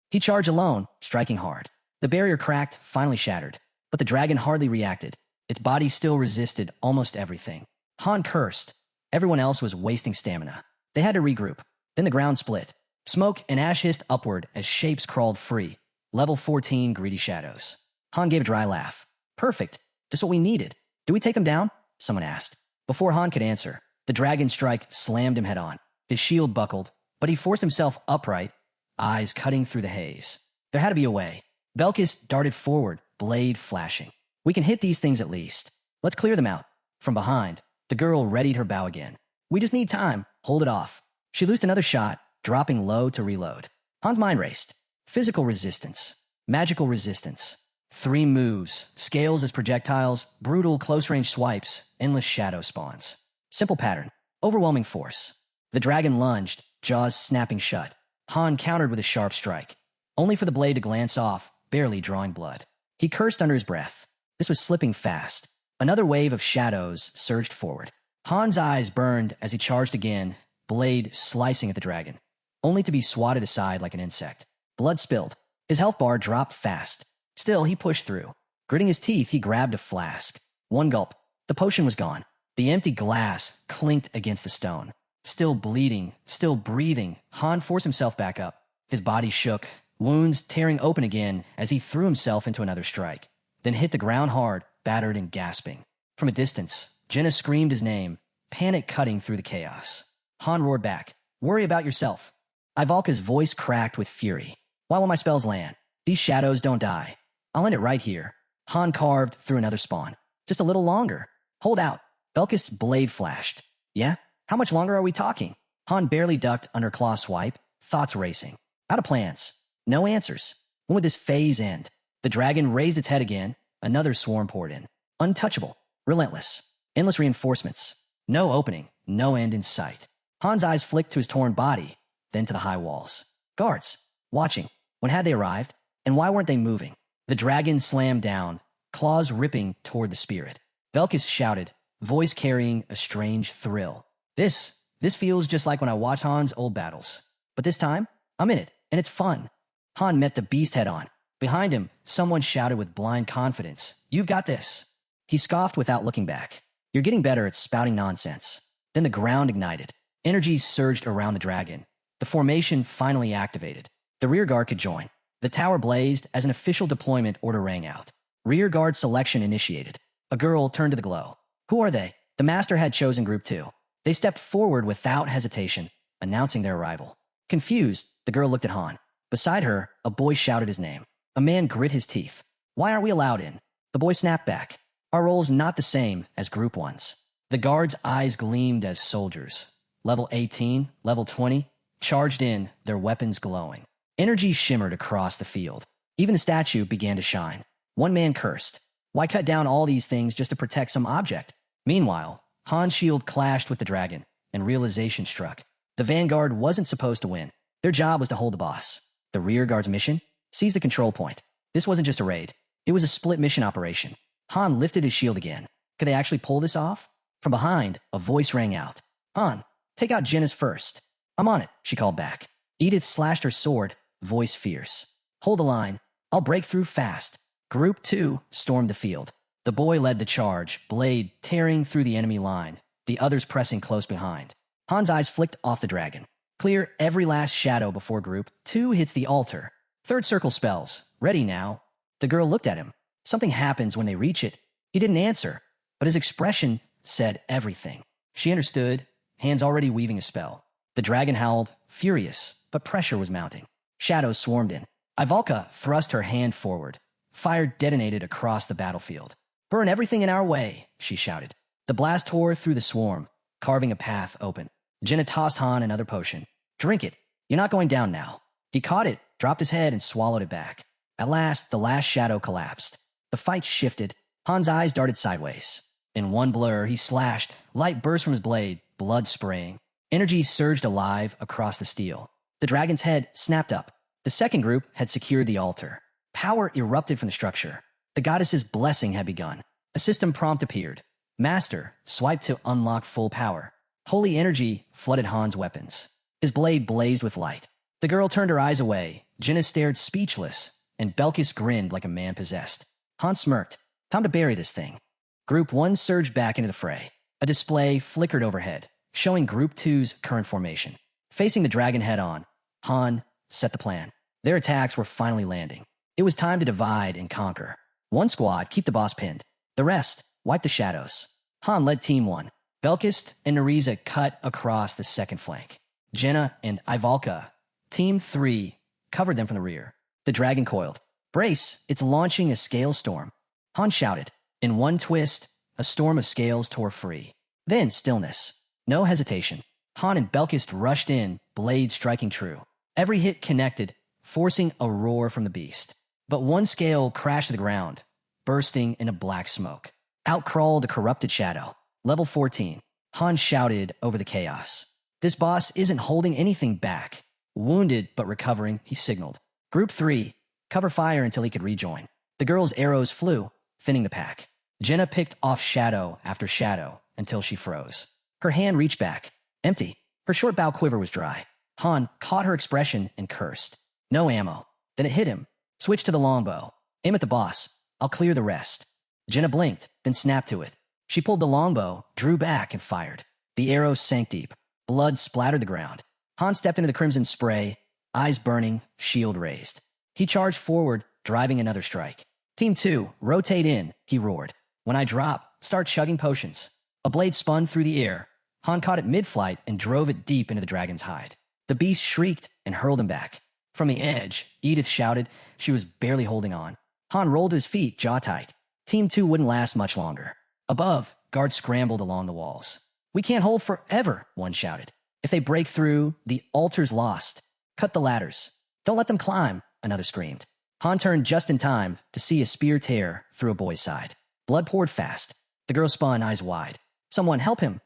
He charged alone, striking hard. The barrier cracked, finally shattered. But the dragon hardly reacted. Its body still resisted almost everything. Han cursed. Everyone else was wasting stamina. They had to regroup. Then the ground split. Smoke and ash hissed upward as shapes crawled free. Level 14 greedy shadows. Han gave a dry laugh. Perfect. Just what we needed. Do we take them down? Someone asked. Before Han could answer, the dragon strike slammed him head-on. His shield buckled, but he forced himself upright, eyes cutting through the haze. There had to be a way. Belkis darted forward, blade flashing. We can hit these things at least. Let's clear them out. From behind, the girl readied her bow again. We just need time. Hold it off. She loosed another shot, dropping low to reload. Han's mind raced. Physical resistance. Magical resistance. 3 moves. Scales as projectiles. Brutal close-range swipes. Endless shadow spawns. Simple pattern. Overwhelming force. The dragon lunged, jaws snapping shut. Han countered with a sharp strike, only for the blade to glance off, barely drawing blood. He cursed under his breath. This was slipping fast. Another wave of shadows surged forward. Han's eyes burned as he charged again, blade slicing at the dragon, only to be swatted aside like an insect. Blood spilled. His health bar dropped fast. Still, he pushed through. Gritting his teeth, he grabbed a flask. One gulp. The potion was gone. The empty glass clinked against the stone. Still bleeding, still breathing, Han forced himself back up. His body shook, wounds tearing open again as he threw himself into another strike, then hit the ground hard, battered and gasping. From a distance, Jenna screamed his name, panic cutting through the chaos. Han roared back, "Worry about yourself." Ivalka's voice cracked with fury. "Why will my spells land? These shadows don't die. I'll end it right here." Han carved through another spawn. "Just a little longer. Hold out." Belkist's blade flashed. "Yeah? How much longer are we talking?" Han barely ducked under claw swipe, thoughts racing. Out of plans. No answers. When would this phase end? The dragon raised its head again. Another swarm poured in. Untouchable. Relentless. Endless reinforcements. No opening. no end in sight. Han's eyes flicked to his torn body, then to the high walls. Guards, watching. When had they arrived? And why weren't they moving? The dragon slammed down, claws ripping toward the spirit. Belkis shouted, voice carrying a strange thrill. This feels just like when I watch Han's old battles. But this time, I'm in it, and it's fun. Han met the beast head on. Behind him, someone shouted with blind confidence, "You've got this." He scoffed without looking back. "You're getting better at spouting nonsense." Then the ground ignited. Energy surged around the dragon. The formation finally activated. The rear guard could join. The tower blazed as an official deployment order rang out. Rear guard selection initiated. A girl turned to the glow. Who are they? The master had chosen Group 2. They stepped forward without hesitation, announcing their arrival. Confused, the girl looked at Han. Beside her, a boy shouted his name. A man grit his teeth. "Why aren't we allowed in?" The boy snapped back. "Our role's not the same as Group 1's. The guards' eyes gleamed as soldiers. Level 18, level 20, charged in, their weapons glowing. Energy shimmered across the field. Even the statue began to shine. One man cursed. Why cut down all these things just to protect some object? Meanwhile, Han's shield clashed with the dragon, and realization struck. The vanguard wasn't supposed to win. Their job was to hold the boss. The rear guard's mission? Seize the control point. This wasn't just a raid. It was a split mission operation. Han lifted his shield again. Could they actually pull this off? From behind, a voice rang out. "Han, take out Jenna's first." "I'm on it," she called back. Edith slashed her sword, voice fierce. "Hold the line. I'll break through fast." Group 2 stormed the field. The boy led the charge, blade tearing through the enemy line, the others pressing close behind. Han's eyes flicked off the dragon. Clear every last shadow before Group 2 hits the altar. Third circle spells. Ready now. The girl looked at him. Something happens when they reach it. He didn't answer, but his expression said everything. She understood, hands already weaving a spell. The dragon howled, furious, but pressure was mounting. Shadows swarmed in. Ivalka thrust her hand forward. Fire detonated across the battlefield. "Burn everything in our way," she shouted. The blast tore through the swarm, carving a path open. Jenna tossed Han another potion. "Drink it. You're not going down now." He caught it, dropped his head, and swallowed it back. At last, the last shadow collapsed. The fight shifted. Han's eyes darted sideways. In one blur, he slashed. Light burst from his blade, blood spraying. Energy surged alive across the steel. The dragon's head snapped up. The second group had secured the altar. Power erupted from the structure. The goddess's blessing had begun. A system prompt appeared. Master, swipe to unlock full power. Holy energy flooded Han's weapons. His blade blazed with light. The girl turned her eyes away. Jenna stared speechless, and Belkis grinned like a man possessed. Han smirked. Time to bury this thing. Group 1 surged back into the fray. A display flickered overhead, showing Group 2's current formation. Facing the dragon head-on, Han set the plan. Their attacks were finally landing. It was time to divide and conquer. One squad keep the boss pinned. The rest wipe the shadows. Han led Team 1. Belkis and Nariza cut across the second flank. Jenna and Ivalka, Team 3, covered them from the rear. The dragon coiled. "Brace, it's launching a scale storm." Han shouted. In one twist, a storm of scales tore free. Then stillness. No hesitation. Han and Belkis rushed in, blade striking true. Every hit connected, forcing a roar from the beast. But one scale crashed to the ground, bursting into black smoke. Out crawled a corrupted shadow. Level 14. Han shouted over the chaos. This boss isn't holding anything back. Wounded but recovering, he signaled. Group 3, cover fire until he could rejoin. The girl's arrows flew, thinning the pack. Jenna picked off shadow after shadow until she froze. Her hand reached back. Empty. Her short bow quiver was dry. Han caught her expression and cursed. No ammo. Then it hit him. Switch to the longbow. Aim at the boss. I'll clear the rest. Jenna blinked, then snapped to it. She pulled the longbow, drew back, and fired. The arrow sank deep. Blood splattered the ground. Han stepped into the crimson spray, eyes burning, shield raised. He charged forward, driving another strike. Team 2, rotate in, he roared. When I drop, start chugging potions. A blade spun through the air. Han caught it mid-flight and drove it deep into the dragon's hide. The beast shrieked and hurled him back. From the edge, Edith shouted. She was barely holding on. Han rolled to his feet, jaw tight. Team 2 wouldn't last much longer. Above, guards scrambled along the walls. "We can't hold forever," one shouted. "If they break through, the altar's lost. Cut the ladders." "Don't let them climb," another screamed. Han turned just in time to see a spear tear through a boy's side. Blood poured fast. The girl spun, eyes wide. "Someone help him."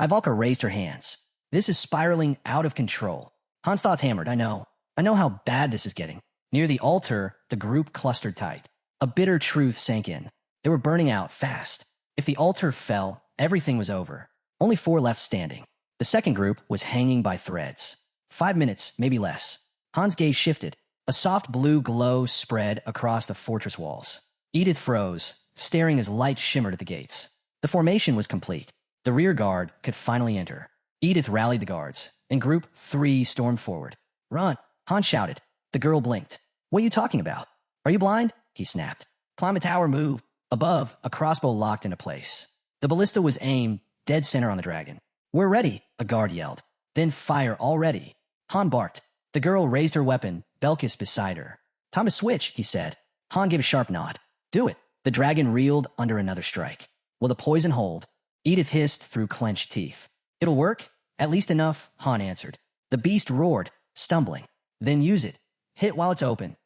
Ivalka raised her hands. This is spiraling out of control. Han's thoughts hammered. I know how bad this is getting. Near the altar, the group clustered tight. A bitter truth sank in. They were burning out fast. If the altar fell, everything was over. Only 4 left standing. The second group was hanging by threads. 5 minutes, maybe less. Han's gaze shifted. A soft blue glow spread across the fortress walls. Edith froze, staring as light shimmered at the gates. The formation was complete. The rear guard could finally enter. Edith rallied the guards, and Group 3 stormed forward. Run! Han shouted. The girl blinked. What are you talking about? Are you blind? He snapped. Climb the tower, move. Above, a crossbow locked into place. The ballista was aimed dead center on the dragon. We're ready, a guard yelled. Then fire already. Han barked. The girl raised her weapon, Belkis beside her. Time to switch, he said. Han gave a sharp nod. Do it. The dragon reeled under another strike. Will the poison hold? Edith hissed through clenched teeth. It'll work? At least enough, Han answered. The beast roared, stumbling. Then use it. Hit while it's open.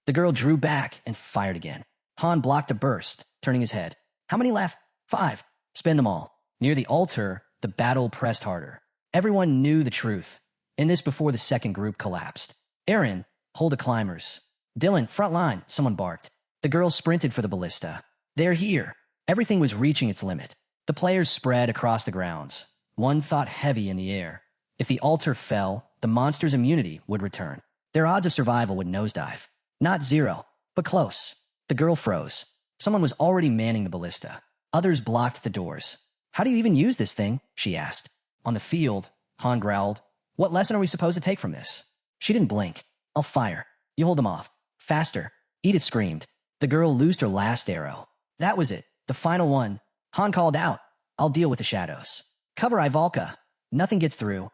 The girl drew back and fired again. Han blocked a burst, turning his head. How many left? 5. Spend them all. Near the altar, the battle pressed harder. Everyone knew the truth, and this before the second group collapsed. Aaron, hold the climbers. Dylan, front line, someone barked. The girl sprinted for the ballista. They're here. Everything was reaching its limit. The players spread across the grounds. One thought heavy in the air. If the altar fell, the monster's immunity would return. Their odds of survival would nosedive. Not 0, but close. The girl froze. Someone was already manning the ballista. Others blocked the doors. How do you even use this thing? She asked. On the field, Han growled. What lesson are we supposed to take from this? She didn't blink. I'll fire. You hold them off. Faster. Edith screamed. The girl loosed her last arrow. That was it. The final one. Han called out. I'll deal with the shadows. Cover Ivalka. Nothing gets through.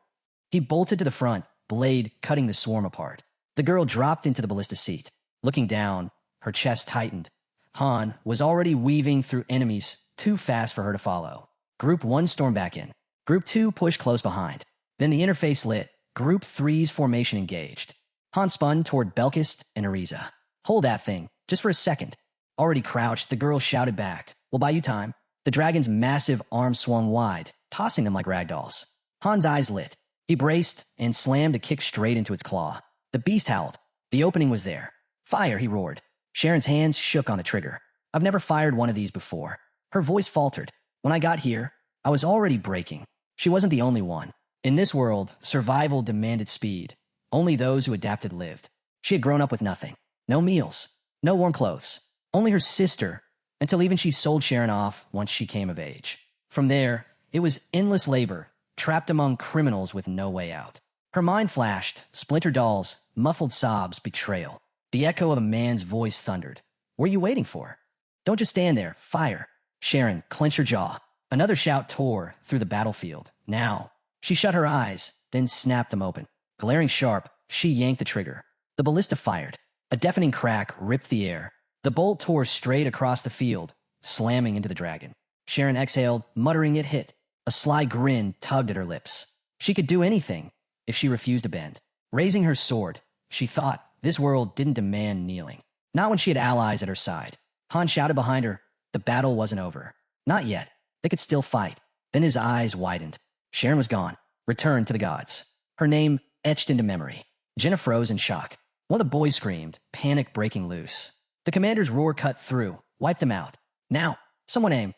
He bolted to the front, blade cutting the swarm apart. The girl dropped into the ballista seat. Looking down, her chest tightened. Han was already weaving through enemies too fast for her to follow. Group 1 stormed back in. Group 2 pushed close behind. Then the interface lit. Group 3's formation engaged. Han spun toward Belkis and Ariza. Hold that thing, just for a second. Already crouched, the girl shouted back. We'll buy you time. The dragon's massive arm swung wide, tossing them like ragdolls. Han's eyes lit. He braced and slammed a kick straight into its claw. The beast howled. The opening was there. Fire, he roared. Sharon's hands shook on the trigger. I've never fired one of these before. Her voice faltered. When I got here, I was already breaking. She wasn't the only one. In this world, survival demanded speed. Only those who adapted lived. She had grown up with nothing. No meals. No warm clothes. Only her sister, until even she sold Sharon off once she came of age. From there, it was endless labor, trapped among criminals with no way out. Her mind flashed, splintered dolls, muffled sobs, betrayal. The echo of a man's voice thundered. What are you waiting for? Don't just stand there. Fire. Sharon, clench your jaw. Another shout tore through the battlefield. Now. She shut her eyes, then snapped them open. Glaring sharp, she yanked the trigger. The ballista fired. A deafening crack ripped the air. The bolt tore straight across the field, slamming into the dragon. Sharon exhaled, muttering it hit. A sly grin tugged at her lips. She could do anything if she refused to bend. Raising her sword, she thought this world didn't demand kneeling. Not when she had allies at her side. Han shouted behind her. The battle wasn't over. Not yet. They could still fight. Then his eyes widened. Sharon was gone. Returned to the gods. Her name etched into memory. Jenna froze in shock. One of the boys screamed, panic breaking loose. The commander's roar cut through, wiped them out. Now, someone aim.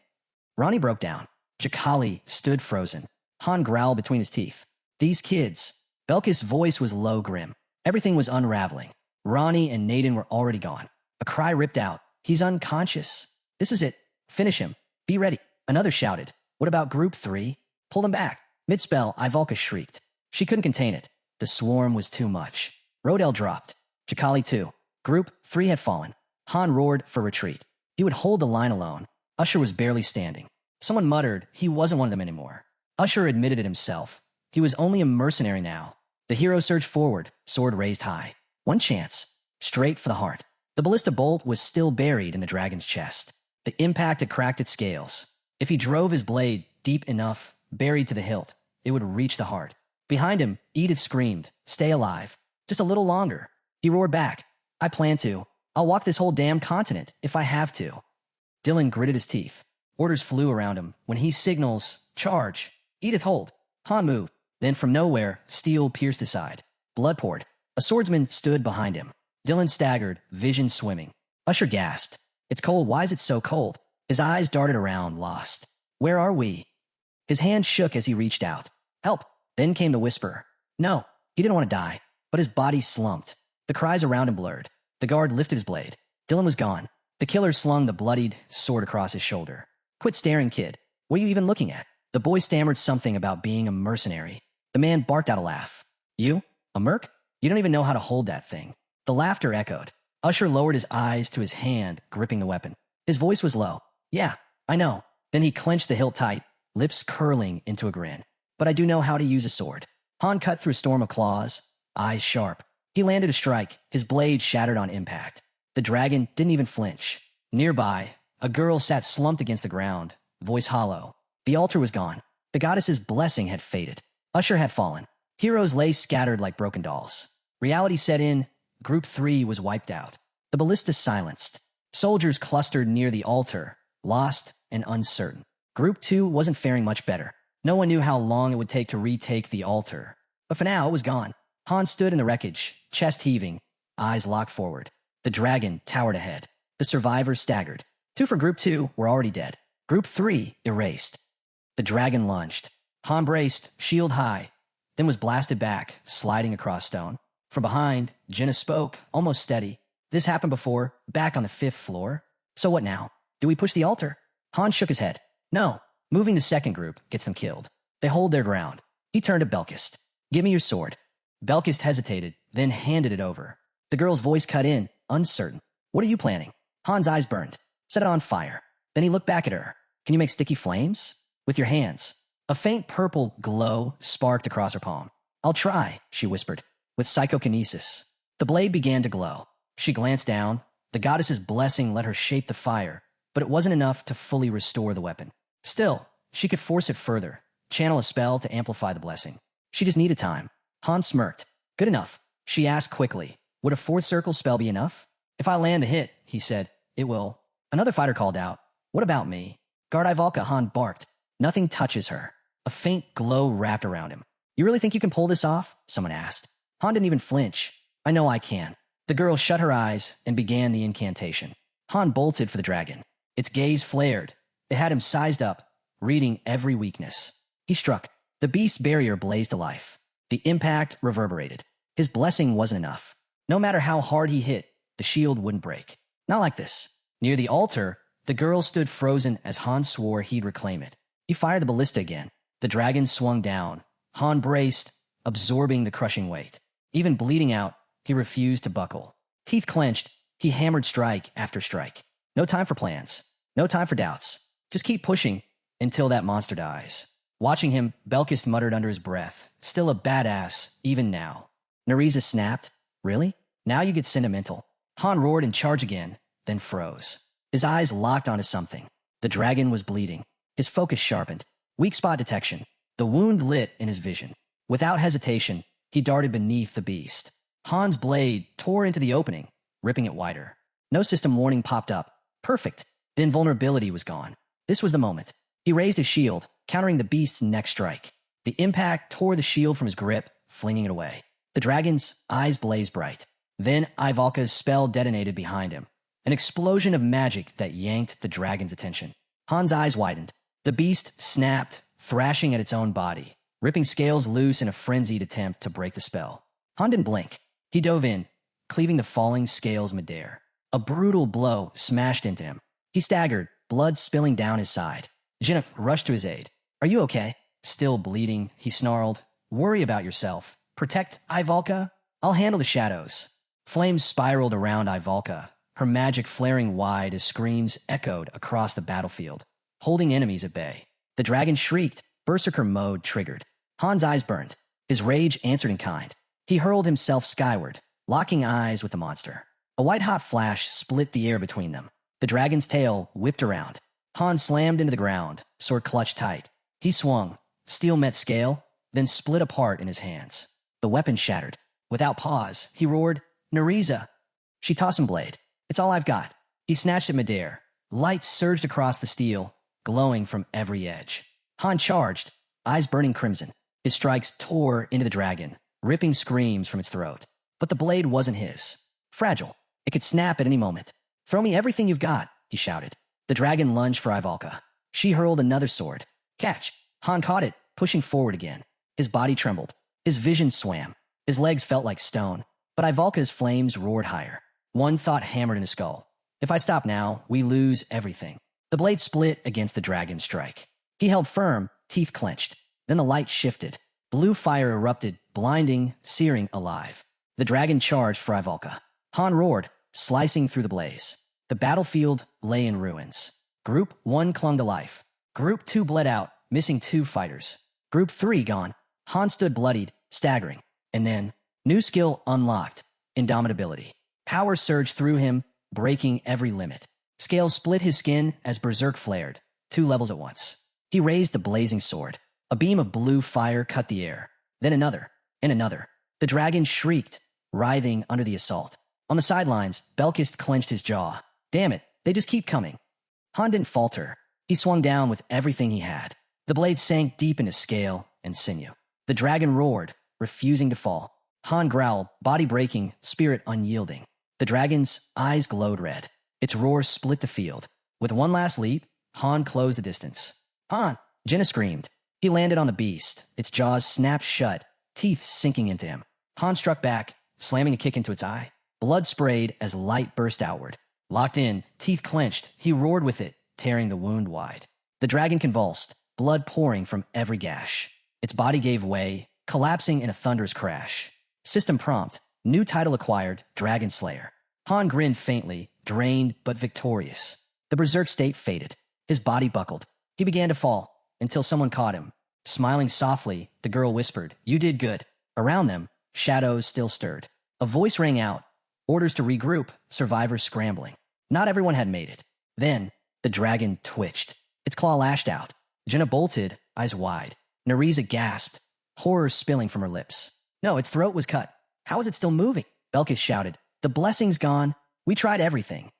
Ronnie broke down. Jakali stood frozen. Han growled between his teeth. These kids. Belkis' voice was low grim. Everything was unraveling. Ronnie and Naden were already gone. A cry ripped out. He's unconscious. This is it. Finish him. Be ready. Another shouted. What about Group 3? Pull them back. Mid-spell, Ivalka shrieked. She couldn't contain it. The swarm was too much. Rodel dropped. Jakali too. Group 3 had fallen. Han roared for retreat. He would hold the line alone. Usher was barely standing. Someone muttered he wasn't one of them anymore. Usher admitted it himself. He was only a mercenary now. The hero surged forward, sword raised high. One chance. Straight for the heart. The ballista bolt was still buried in the dragon's chest. The impact had cracked its scales. If he drove his blade deep enough, buried to the hilt, it would reach the heart. Behind him, Edith screamed, "Stay alive. Just a little longer." He roared back, "I plan to. I'll walk this whole damn continent if I have to." Dylan gritted his teeth. Orders flew around him. When he signals, "Charge," Edith, hold. Han moved. Then from nowhere, steel pierced his side. Blood poured. A swordsman stood behind him. Dylan staggered, vision swimming. Usher gasped. It's cold. Why is it so cold? His eyes darted around, lost. Where are we? His hand shook as he reached out. Help! Then came the whisper. No, he didn't want to die, but his body slumped. The cries around him blurred. The guard lifted his blade. Dylan was gone. The killer slung the bloodied sword across his shoulder. Quit staring, kid. What are you even looking at? The boy stammered something about being a mercenary. The man barked out a laugh. You? A merc? You don't even know how to hold that thing. The laughter echoed. Usher lowered his eyes to his hand, gripping the weapon. His voice was low. Yeah, I know. Then he clenched the hilt tight, lips curling into a grin. But I do know how to use a sword. Han cut through a storm of claws, eyes sharp. He landed a strike, his blade shattered on impact. The dragon didn't even flinch. Nearby, a girl sat slumped against the ground, voice hollow. The altar was gone. The goddess's blessing had faded. Usher had fallen. Heroes lay scattered like broken dolls. Reality set in. Group 3 was wiped out. The ballista silenced. Soldiers clustered near the altar, lost and uncertain. Group 2 wasn't faring much better. No one knew how long it would take to retake the altar. But for now, it was gone. Han stood in the wreckage, chest heaving, eyes locked forward. The dragon towered ahead. The survivors staggered. 2 for Group 2 were already dead. Group 3 erased. The dragon lunged. Han braced, shield high, then was blasted back, sliding across stone. From behind, Jenna spoke, almost steady. This happened before, back on the 5th floor. So what now? Do we push the altar? Han shook his head. No, moving the second group gets them killed. They hold their ground. He turned to Belkist. Give me your sword. Belkist hesitated, then handed it over. The girl's voice cut in, uncertain. What are you planning? Han's eyes burned. Set it on fire. Then he looked back at her. Can you make sticky flames? With your hands. A faint purple glow sparked across her palm. I'll try, she whispered, with psychokinesis. The blade began to glow. She glanced down. The goddess's blessing let her shape the fire, but it wasn't enough to fully restore the weapon. Still, she could force it further, channel a spell to amplify the blessing. She just needed time. Han smirked. Good enough, she asked quickly. Would a 4th circle spell be enough? If I land a hit, he said, it will. Another fighter called out. What about me? Guard Ivalka, Han barked. Nothing touches her. A faint glow wrapped around him. You really think you can pull this off? Someone asked. Han didn't even flinch. I know I can. The girl shut her eyes and began the incantation. Han bolted for the dragon. Its gaze flared. It had him sized up, reading every weakness. He struck. The beast's barrier blazed to life. The impact reverberated. His blessing wasn't enough. No matter how hard he hit, the shield wouldn't break. Not like this. Near the altar, the girl stood frozen as Han swore he'd reclaim it. He fired the ballista again. The dragon swung down. Han braced, absorbing the crushing weight. Even bleeding out, he refused to buckle. Teeth clenched, he hammered strike after strike. No time for plans. No time for doubts. Just keep pushing until that monster dies. Watching him, Belkist muttered under his breath. Still a badass, even now. Nereza snapped. Really? Now you get sentimental. Han roared and charged again, then froze. His eyes locked onto something. The dragon was bleeding. His focus sharpened. Weak spot detection. The wound lit in his vision. Without hesitation, he darted beneath the beast. Han's blade tore into the opening, ripping it wider. No system warning popped up. Perfect. The invulnerability was gone. This was the moment. He raised his shield, countering the beast's next strike. The impact tore the shield from his grip, flinging it away. The dragon's eyes blazed bright. Then Ivalka's spell detonated behind him. An explosion of magic that yanked the dragon's attention. Han's eyes widened. The beast snapped, thrashing at its own body, ripping scales loose in a frenzied attempt to break the spell. Han didn't blink. He dove in, cleaving the falling scales midair. A brutal blow smashed into him. He staggered, blood spilling down his side. Jenna rushed to his aid. Are you okay? Still bleeding, he snarled. Worry about yourself. Protect Ivalka? I'll handle the shadows. Flames spiraled around Ivalka, her magic flaring wide as screams echoed across the battlefield, holding enemies at bay. The dragon shrieked, berserker mode triggered. Han's eyes burned. His rage answered in kind. He hurled himself skyward, locking eyes with the monster. A white-hot flash split the air between them. The dragon's tail whipped around. Han slammed into the ground, sword clutched tight. He swung. Steel met scale, then split apart in his hands. The weapon shattered. Without pause, he roared, Nereza! She tossed him blade. It's all I've got. He snatched at midair. Light surged across the steel, glowing from every edge. Han charged. eyes burning crimson. His strikes tore into the dragon, ripping screams from its throat. But the blade wasn't his. Fragile. It could snap at any moment. Throw me everything you've got, he shouted. The dragon lunged for Ivalka. She hurled another sword. Catch. Han caught it, pushing forward again. His body trembled. His vision swam. His legs felt like stone. But Ivalka's flames roared higher. One thought hammered in his skull. If I stop now, we lose everything. The blade split against the dragon's strike. He held firm, teeth clenched. Then the light shifted. Blue fire erupted, blinding, searing alive. The dragon charged for Ivalka. Han roared, slicing through the blaze. The battlefield lay in ruins. Group 1 clung to life. Group 2 bled out, missing 2 fighters. Group 3 gone. Han stood bloodied, staggering. And then, new skill unlocked. Indomitability. Power surged through him, breaking every limit. Scales split his skin as Berserk flared, 2 levels at once. He raised the blazing sword. A beam of blue fire cut the air. Then another, and another. The dragon shrieked, writhing under the assault. On the sidelines, Belkist clenched his jaw. Damn it, they just keep coming. Han didn't falter. He swung down with everything he had. The blade sank deep into scale and sinew. The dragon roared, refusing to fall. Han growled, body breaking, spirit unyielding. The dragon's eyes glowed red. Its roar split the field. With one last leap, Han closed the distance. Han! Jenna screamed. He landed on the beast. Its jaws snapped shut, teeth sinking into him. Han struck back, slamming a kick into its eye. Blood sprayed as light burst outward. Locked in, teeth clenched, he roared with it, tearing the wound wide. The dragon convulsed, blood pouring from every gash. Its body gave way, collapsing in a thunderous crash. System prompt, new title acquired, Dragon Slayer. Han grinned faintly, drained but victorious. The berserk state faded. His body buckled. He began to fall, until someone caught him. Smiling softly, the girl whispered, "You did good." Around them, shadows still stirred. A voice rang out, orders to regroup, survivors scrambling. Not everyone had made it. Then, the dragon twitched. Its claw lashed out. Jenna bolted, eyes wide. Nereza gasped, horror spilling from her lips. No, its throat was cut. How is it still moving? Belkis shouted. The blessing's gone. We tried everything.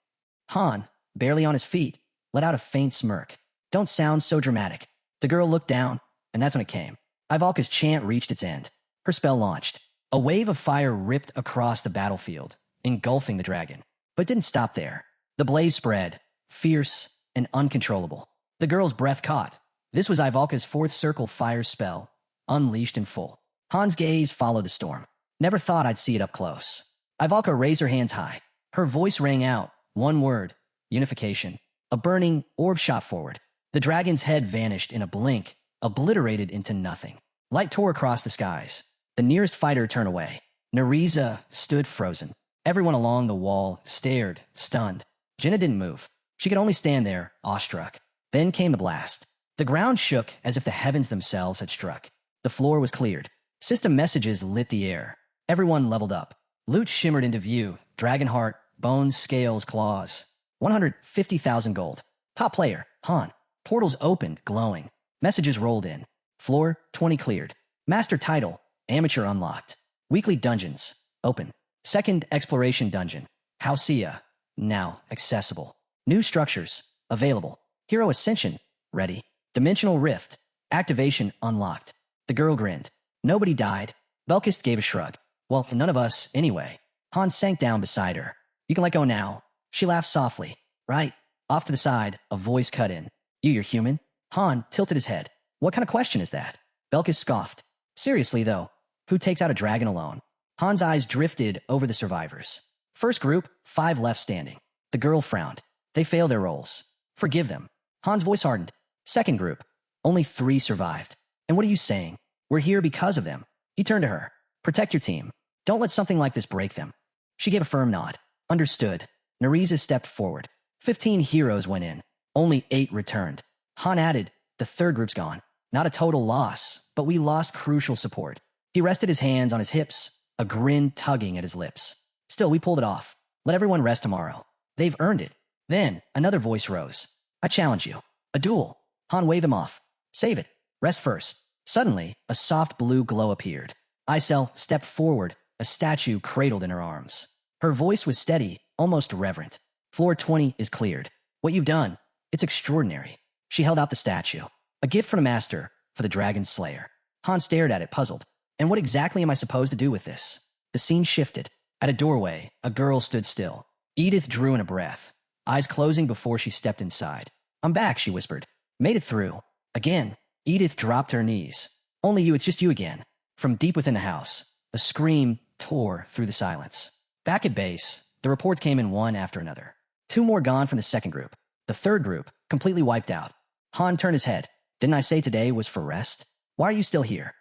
Han, barely on his feet, let out a faint smirk. Don't sound so dramatic. The girl looked down, and that's when it came. Ivalka's chant reached its end. Her spell launched. A wave of fire ripped across the battlefield, engulfing the dragon. But it didn't stop there. The blaze spread, fierce and uncontrollable. The girl's breath caught. This was Ivalka's 4th circle fire spell, unleashed in full. Han's gaze followed the storm. Never thought I'd see it up close. Ivalka raised her hands high. Her voice rang out, one word, unification. A burning orb shot forward. The dragon's head vanished in a blink, obliterated into nothing. Light tore across the skies. The nearest fighter turned away. Nereza stood frozen. Everyone along the wall stared, stunned. Jenna didn't move. She could only stand there, awestruck. Then came the blast. The ground shook as if the heavens themselves had struck. The floor was cleared. System messages lit the air. Everyone leveled up. Loot shimmered into view. Dragon heart, bones, scales, claws. 150,000 gold. Top player, Han. Portals opened, glowing. Messages rolled in. Floor, 20 cleared. Master title, amateur unlocked. Weekly dungeons, open. Second exploration dungeon, Hausia, now accessible. New structures, available. Hero Ascension, ready. Dimensional Rift, activation unlocked. The girl grinned. Nobody died. Belkist gave a shrug. Well, none of us, anyway. Han sank down beside her. You can let go now. She laughed softly. Right. Off to the side, a voice cut in. You're human? Han tilted his head. What kind of question is that? Belkis scoffed. Seriously, though, who takes out a dragon alone? Han's eyes drifted over the survivors. First group, 5 left standing. The girl frowned. They failed their roles. Forgive them. Han's voice hardened. Second group, only 3 survived. And what are you saying? We're here because of them. He turned to her. Protect your team. Don't let something like this break them. She gave a firm nod. Understood. Nereza stepped forward. 15 heroes went in. Only 8 returned. Han added, the third group's gone. Not a total loss, but we lost crucial support. He rested his hands on his hips, a grin tugging at his lips. Still, we pulled it off. Let everyone rest tomorrow. They've earned it. Then, another voice rose. I challenge you. A duel. Han waved him off. Save it. Rest first. Suddenly, a soft blue glow appeared. Isel stepped forward, a statue cradled in her arms. Her voice was steady, almost reverent. Floor 20 is cleared. What you've done, it's extraordinary. She held out the statue. A gift from the master, for the Dragon Slayer. Han stared at it, puzzled. And what exactly am I supposed to do with this? The scene shifted. At a doorway, a girl stood still. Edith drew in a breath, eyes closing before she stepped inside. I'm back, she whispered. Made it through. Again, Edith dropped to her knees. Only you, it's just you again. From deep within the house, a scream tore through the silence. Back at base, the reports came in one after another. 2 more gone from the second group. The third group, completely wiped out. Han turned his head. Didn't I say today was for rest? Why are you still here?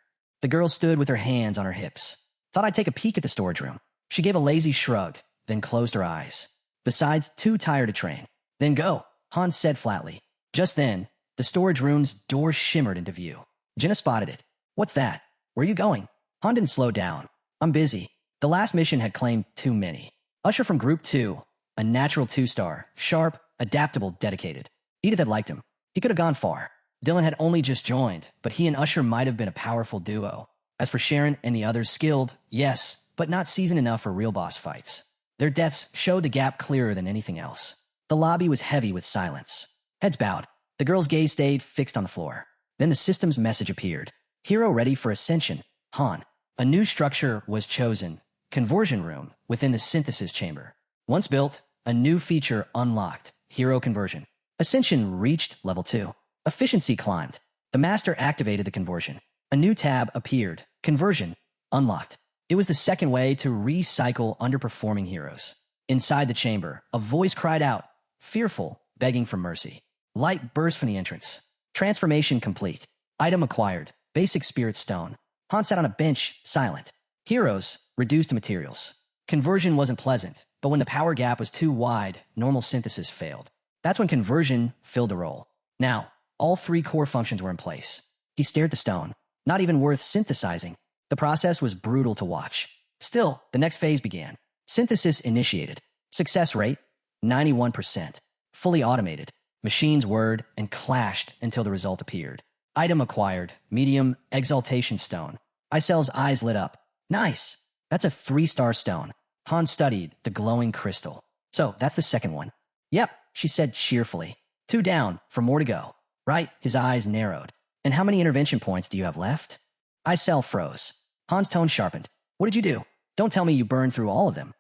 The girl stood with her hands on her hips. Thought I'd take a peek at the storage room. She gave a lazy shrug, then closed her eyes. Besides, too tired to train. Then go, Han said flatly. Just then, the storage room's door shimmered into view. Jenna spotted it. What's that? Where are you going? Han didn't slow down. I'm busy. The last mission had claimed too many. Usher from Group 2, a natural 2-star, sharp, adaptable, dedicated. Edith had liked him. He could have gone far. Dylan had only just joined, but he and Usher might have been a powerful duo. As for Sharon and the others, skilled, yes, but not seasoned enough for real boss fights. Their deaths showed the gap clearer than anything else. The lobby was heavy with silence. Heads bowed. The girl's gaze stayed fixed on the floor. Then the system's message appeared. Hero ready for ascension. Han. A new structure was chosen. Conversion room within the synthesis chamber. Once built, a new feature unlocked. Hero conversion. Ascension reached level 2. Efficiency climbed. The master activated the conversion. A new tab appeared. Conversion unlocked. It was the second way to recycle underperforming heroes. Inside the chamber, a voice cried out, fearful, begging for mercy. Light burst from the entrance. Transformation complete. Item acquired. Basic spirit stone. Han sat on a bench, silent. Heroes reduced to materials. Conversion wasn't pleasant, but when the power gap was too wide, normal synthesis failed. That's when conversion filled the role. Now, all 3 core functions were in place. He stared at the stone. Not even worth synthesizing. The process was brutal to watch. Still, the next phase began. Synthesis initiated. Success rate, 91%. Fully automated. Machines whirred and clashed until the result appeared. Item acquired. Medium exaltation stone. Isel's eyes lit up. Nice. That's a 3-star stone. Han studied the glowing crystal. So, that's the second one. Yep, she said cheerfully. 2 down, for more to go. Right? His eyes narrowed. And how many intervention points do you have left? Isel froze. Han's tone sharpened. What did you do? Don't tell me you burned through all of them.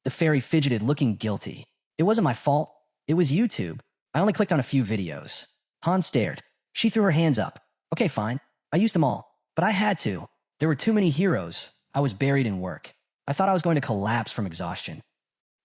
The fairy fidgeted, looking guilty. It wasn't my fault. It was YouTube. I only clicked on a few videos. Han stared. She threw her hands up. Okay, fine. I used them all. But I had to. There were too many heroes. I was buried in work. I thought I was going to collapse from exhaustion.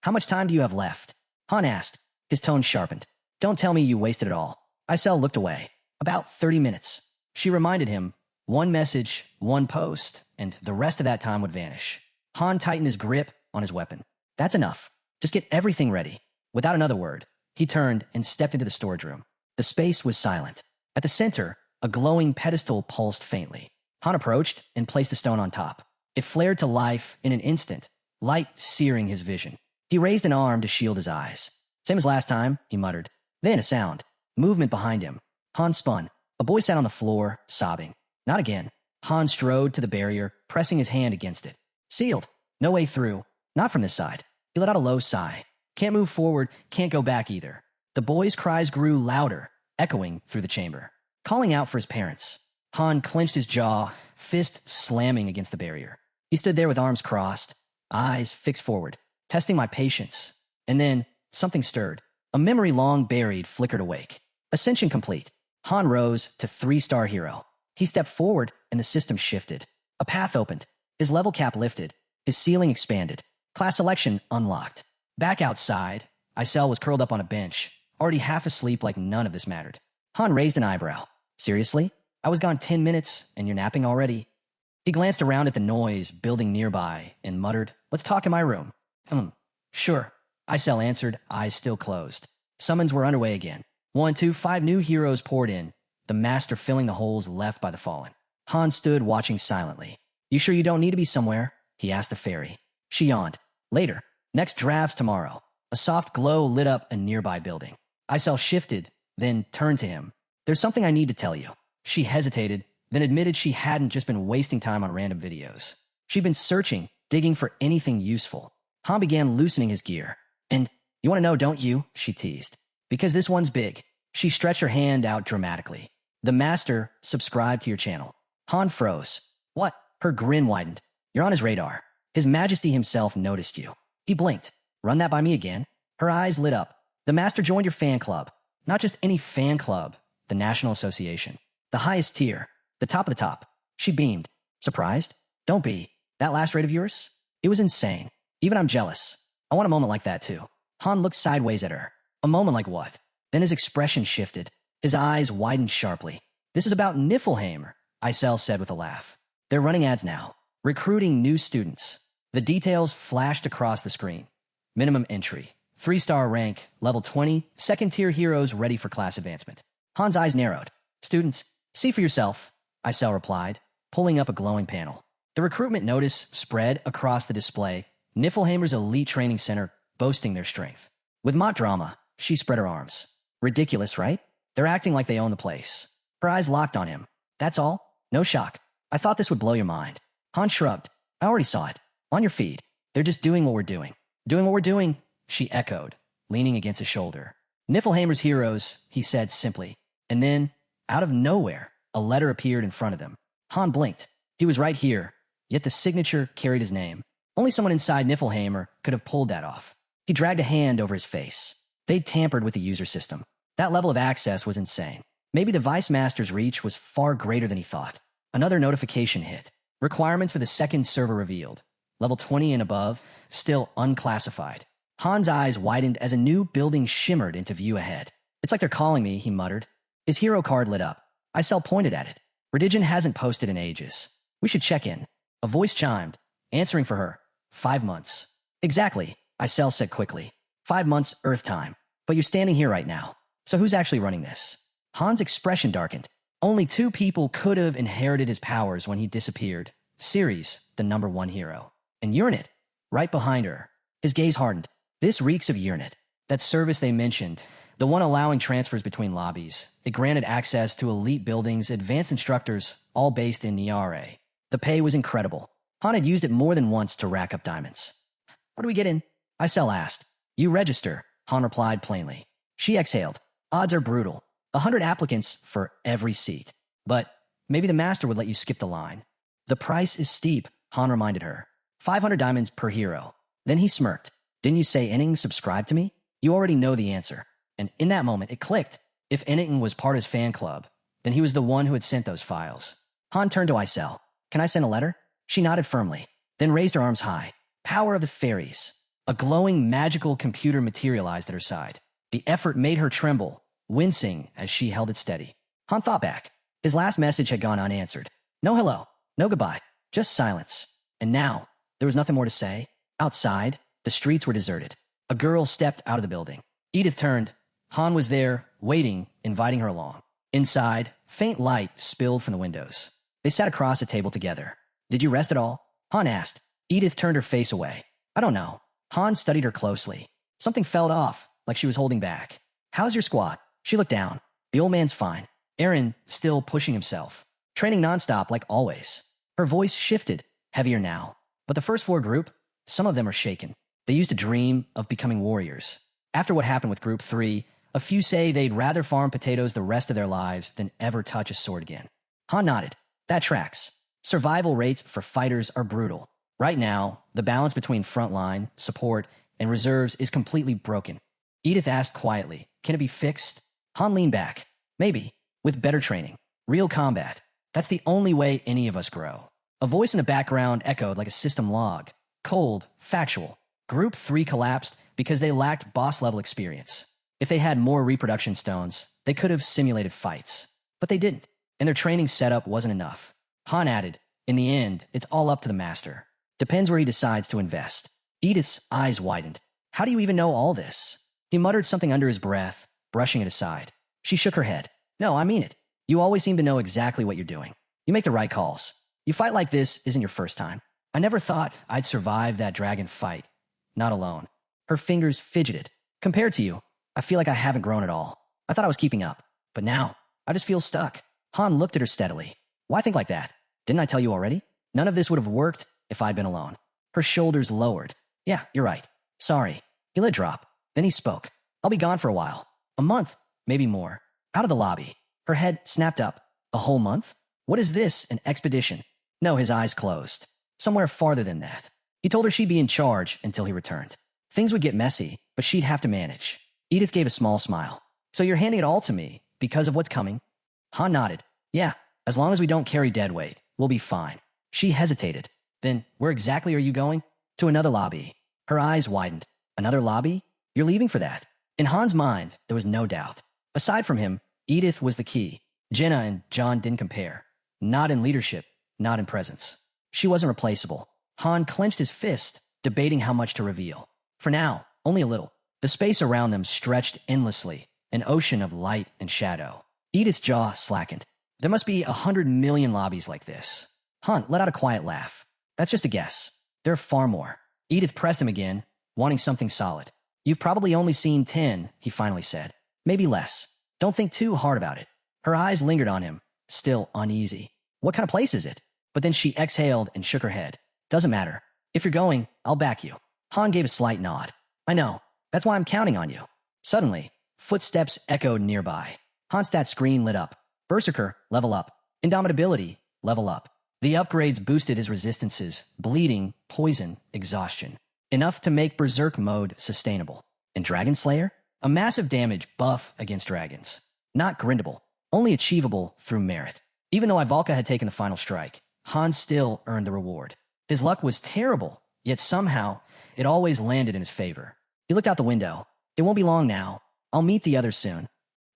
How much time do you have left? Han asked. His tone sharpened. Don't tell me you wasted it all. Isel looked away. About 30 minutes. She reminded him, 1 message, 1 post, and the rest of that time would vanish. Han tightened his grip on his weapon. That's enough. Just get everything ready. Without another word, he turned and stepped into the storage room. The space was silent. At the center, a glowing pedestal pulsed faintly. Han approached and placed the stone on top. It flared to life in an instant, light searing his vision. He raised an arm to shield his eyes. Same as last time, he muttered. Then a sound. Movement behind him. Han spun. A boy sat on the floor, sobbing. Not again. Han strode to the barrier, pressing his hand against it. Sealed. No way through. Not from this side. He let out a low sigh. Can't move forward, can't go back either. The boy's cries grew louder, echoing through the chamber. Calling out for his parents. Han clenched his jaw, fist slamming against the barrier. He stood there with arms crossed, eyes fixed forward, testing my patience. And then, something stirred. A memory long buried flickered awake. Ascension complete. Han rose to 3-star hero. He stepped forward and the system shifted. A path opened. His level cap lifted. His ceiling expanded. Class selection unlocked. Back outside, Isel was curled up on a bench, already half asleep like none of this mattered. Han raised an eyebrow. Seriously? I was gone 10 minutes and you're napping already? He glanced around at the noise building nearby and muttered, Let's talk in my room. Sure. Isel answered, eyes still closed. Summons were underway again. 1, 2, 5 new heroes poured in, the master filling the holes left by the fallen. Han stood watching silently. You sure you don't need to be somewhere? He asked the fairy. She yawned. Later. Next drafts tomorrow. A soft glow lit up a nearby building. Isel shifted, then turned to him. There's something I need to tell you. She hesitated, then admitted she hadn't just been wasting time on random videos. She'd been searching, digging for anything useful. Han began loosening his gear. And, you want to know, don't you? She teased. Because this one's big. She stretched her hand out dramatically. The master subscribed to your channel. Han froze. What? Her grin widened. You're on his radar. His Majesty himself noticed you. He blinked. Run that by me again. Her eyes lit up. The master joined your fan club. Not just any fan club, the National Association. The highest tier. The top of the top. She beamed. Surprised? Don't be. That last raid of yours? It was insane. Even I'm jealous. I want a moment like that too. Han looked sideways at her. A moment like what? Then his expression shifted. His eyes widened sharply. This is about Niflheim, Isel said with a laugh. They're running ads now. Recruiting new students. The details flashed across the screen. Minimum entry. 3-star rank, level 20, second-tier heroes ready for class advancement. Han's eyes narrowed. Students, see for yourself, Isel replied, pulling up a glowing panel. The recruitment notice spread across the display, Niflheimer's elite training center boasting their strength. With mock drama, she spread her arms. Ridiculous, right? They're acting like they own the place. Her eyes locked on him. That's all? No shock. I thought this would blow your mind. Han shrugged. I already saw it. On your feed. They're just doing what we're doing. Doing what we're doing, she echoed, leaning against his shoulder. Niflheimer's heroes, he said simply. And then, out of nowhere, a letter appeared in front of them. Han blinked. He was right here, yet the signature carried his name. Only someone inside Niflheimer could have pulled that off. He dragged a hand over his face. They'd tampered with the user system. That level of access was insane. Maybe the Vice Master's reach was far greater than he thought. Another notification hit. Requirements for the second server revealed. Level 20 and above, still unclassified. Han's eyes widened as a new building shimmered into view ahead. It's like they're calling me, he muttered. His hero card lit up. Isel pointed at it. Redigen hasn't posted in ages. We should check in. A voice chimed, answering for her. 5 months. Exactly, Isel said quickly. 5 months Earth time. But you're standing here right now. So who's actually running this? Han's expression darkened. Only 2 people could have inherited his powers when he disappeared. Ceres, the #1 hero. And Urnit, right behind her. His gaze hardened. This reeks of Urnit. That service they mentioned, the one allowing transfers between lobbies. It granted access to elite buildings, advanced instructors, all based in Niare. The pay was incredible. Han had used it more than once to rack up diamonds. Where do we get in? Isel asked. You register, Han replied plainly. She exhaled. Odds are brutal. 100 applicants for every seat. But maybe the master would let you skip the line. The price is steep, Han reminded her. 500 diamonds per hero. Then he smirked. Didn't you say Enning subscribed to me? You already know the answer. And in that moment, it clicked. If Enning was part of his fan club, then he was the one who had sent those files. Han turned to Isel. Can I send a letter? She nodded firmly, then raised her arms high. Power of the fairies. A glowing, magical computer materialized at her side. The effort made her tremble, wincing as she held it steady. Han thought back. His last message had gone unanswered. No hello, no goodbye, just silence. And now, there was nothing more to say. Outside, the streets were deserted. A girl stepped out of the building. Edith turned. Han was there, waiting, inviting her along. Inside, faint light spilled from the windows. They sat across a table together. Did you rest at all? Han asked. Edith turned her face away. I don't know. Han studied her closely. Something fell off, like she was holding back. How's your squad? She looked down. The old man's fine. Aaron, still pushing himself. Training nonstop, like always. Her voice shifted, heavier now. But the first 4 group, some of them are shaken. They used to dream of becoming warriors. After what happened with Group 3, a few say they'd rather farm potatoes the rest of their lives than ever touch a sword again. Han nodded. That tracks. Survival rates for fighters are brutal. Right now, the balance between frontline, support, and reserves is completely broken. Edith asked quietly, can it be fixed? Han leaned back. Maybe. With better training. Real combat. That's the only way any of us grow. A voice in the background echoed like a system log. Cold, factual. Group 3 collapsed because they lacked boss-level experience. If they had more reproduction stones, they could have simulated fights. But they didn't, and their training setup wasn't enough. Han added, in the end, it's all up to the master. Depends where he decides to invest. Edith's eyes widened. How do you even know all this? He muttered something under his breath, brushing it aside. She shook her head. No, I mean it. You always seem to know exactly what you're doing. You make the right calls. You fight like this isn't your first time. I never thought I'd survive that dragon fight. Not alone. Her fingers fidgeted. Compared to you, I feel like I haven't grown at all. I thought I was keeping up. But now, I just feel stuck. Han looked at her steadily. Why think like that? Didn't I tell you already? None of this would have worked if I'd been alone. Her shoulders lowered. Yeah, you're right. Sorry. He let drop. Then he spoke. I'll be gone for a while. A month, maybe more. Out of the lobby. Her head snapped up. A whole month? What is this, an expedition? No, his eyes closed. Somewhere farther than that. He told her she'd be in charge until he returned. Things would get messy, but she'd have to manage. Edith gave a small smile. So you're handing it all to me because of what's coming? Han nodded. Yeah, as long as we don't carry dead weight, we'll be fine. She hesitated. Then, where exactly are you going? To another lobby. Her eyes widened. Another lobby? You're leaving for that. In Han's mind, there was no doubt. Aside from him, Edith was the key. Jenna and John didn't compare. Not in leadership, not in presence. She wasn't replaceable. Han clenched his fist, debating how much to reveal. For now, only a little. The space around them stretched endlessly, an ocean of light and shadow. Edith's jaw slackened. There must be 100 million lobbies like this. Han let out a quiet laugh. That's just a guess. There are far more. Edith pressed him again, wanting something solid. You've probably only seen 10, he finally said. Maybe less. Don't think too hard about it. Her eyes lingered on him, still uneasy. What kind of place is it? But then she exhaled and shook her head. Doesn't matter. If you're going, I'll back you. Han gave a slight nod. I know. That's why I'm counting on you. Suddenly, footsteps echoed nearby. Han's stat screen lit up. Berserker, level up. Indomitability, level up. The upgrades boosted his resistances, bleeding, poison, exhaustion. Enough to make Berserk mode sustainable. And Dragon Slayer? A massive damage buff against dragons. Not grindable, only achievable through merit. Even though Ivalka had taken the final strike, Han still earned the reward. His luck was terrible, yet somehow it always landed in his favor. He looked out the window. It won't be long now. I'll meet the others soon.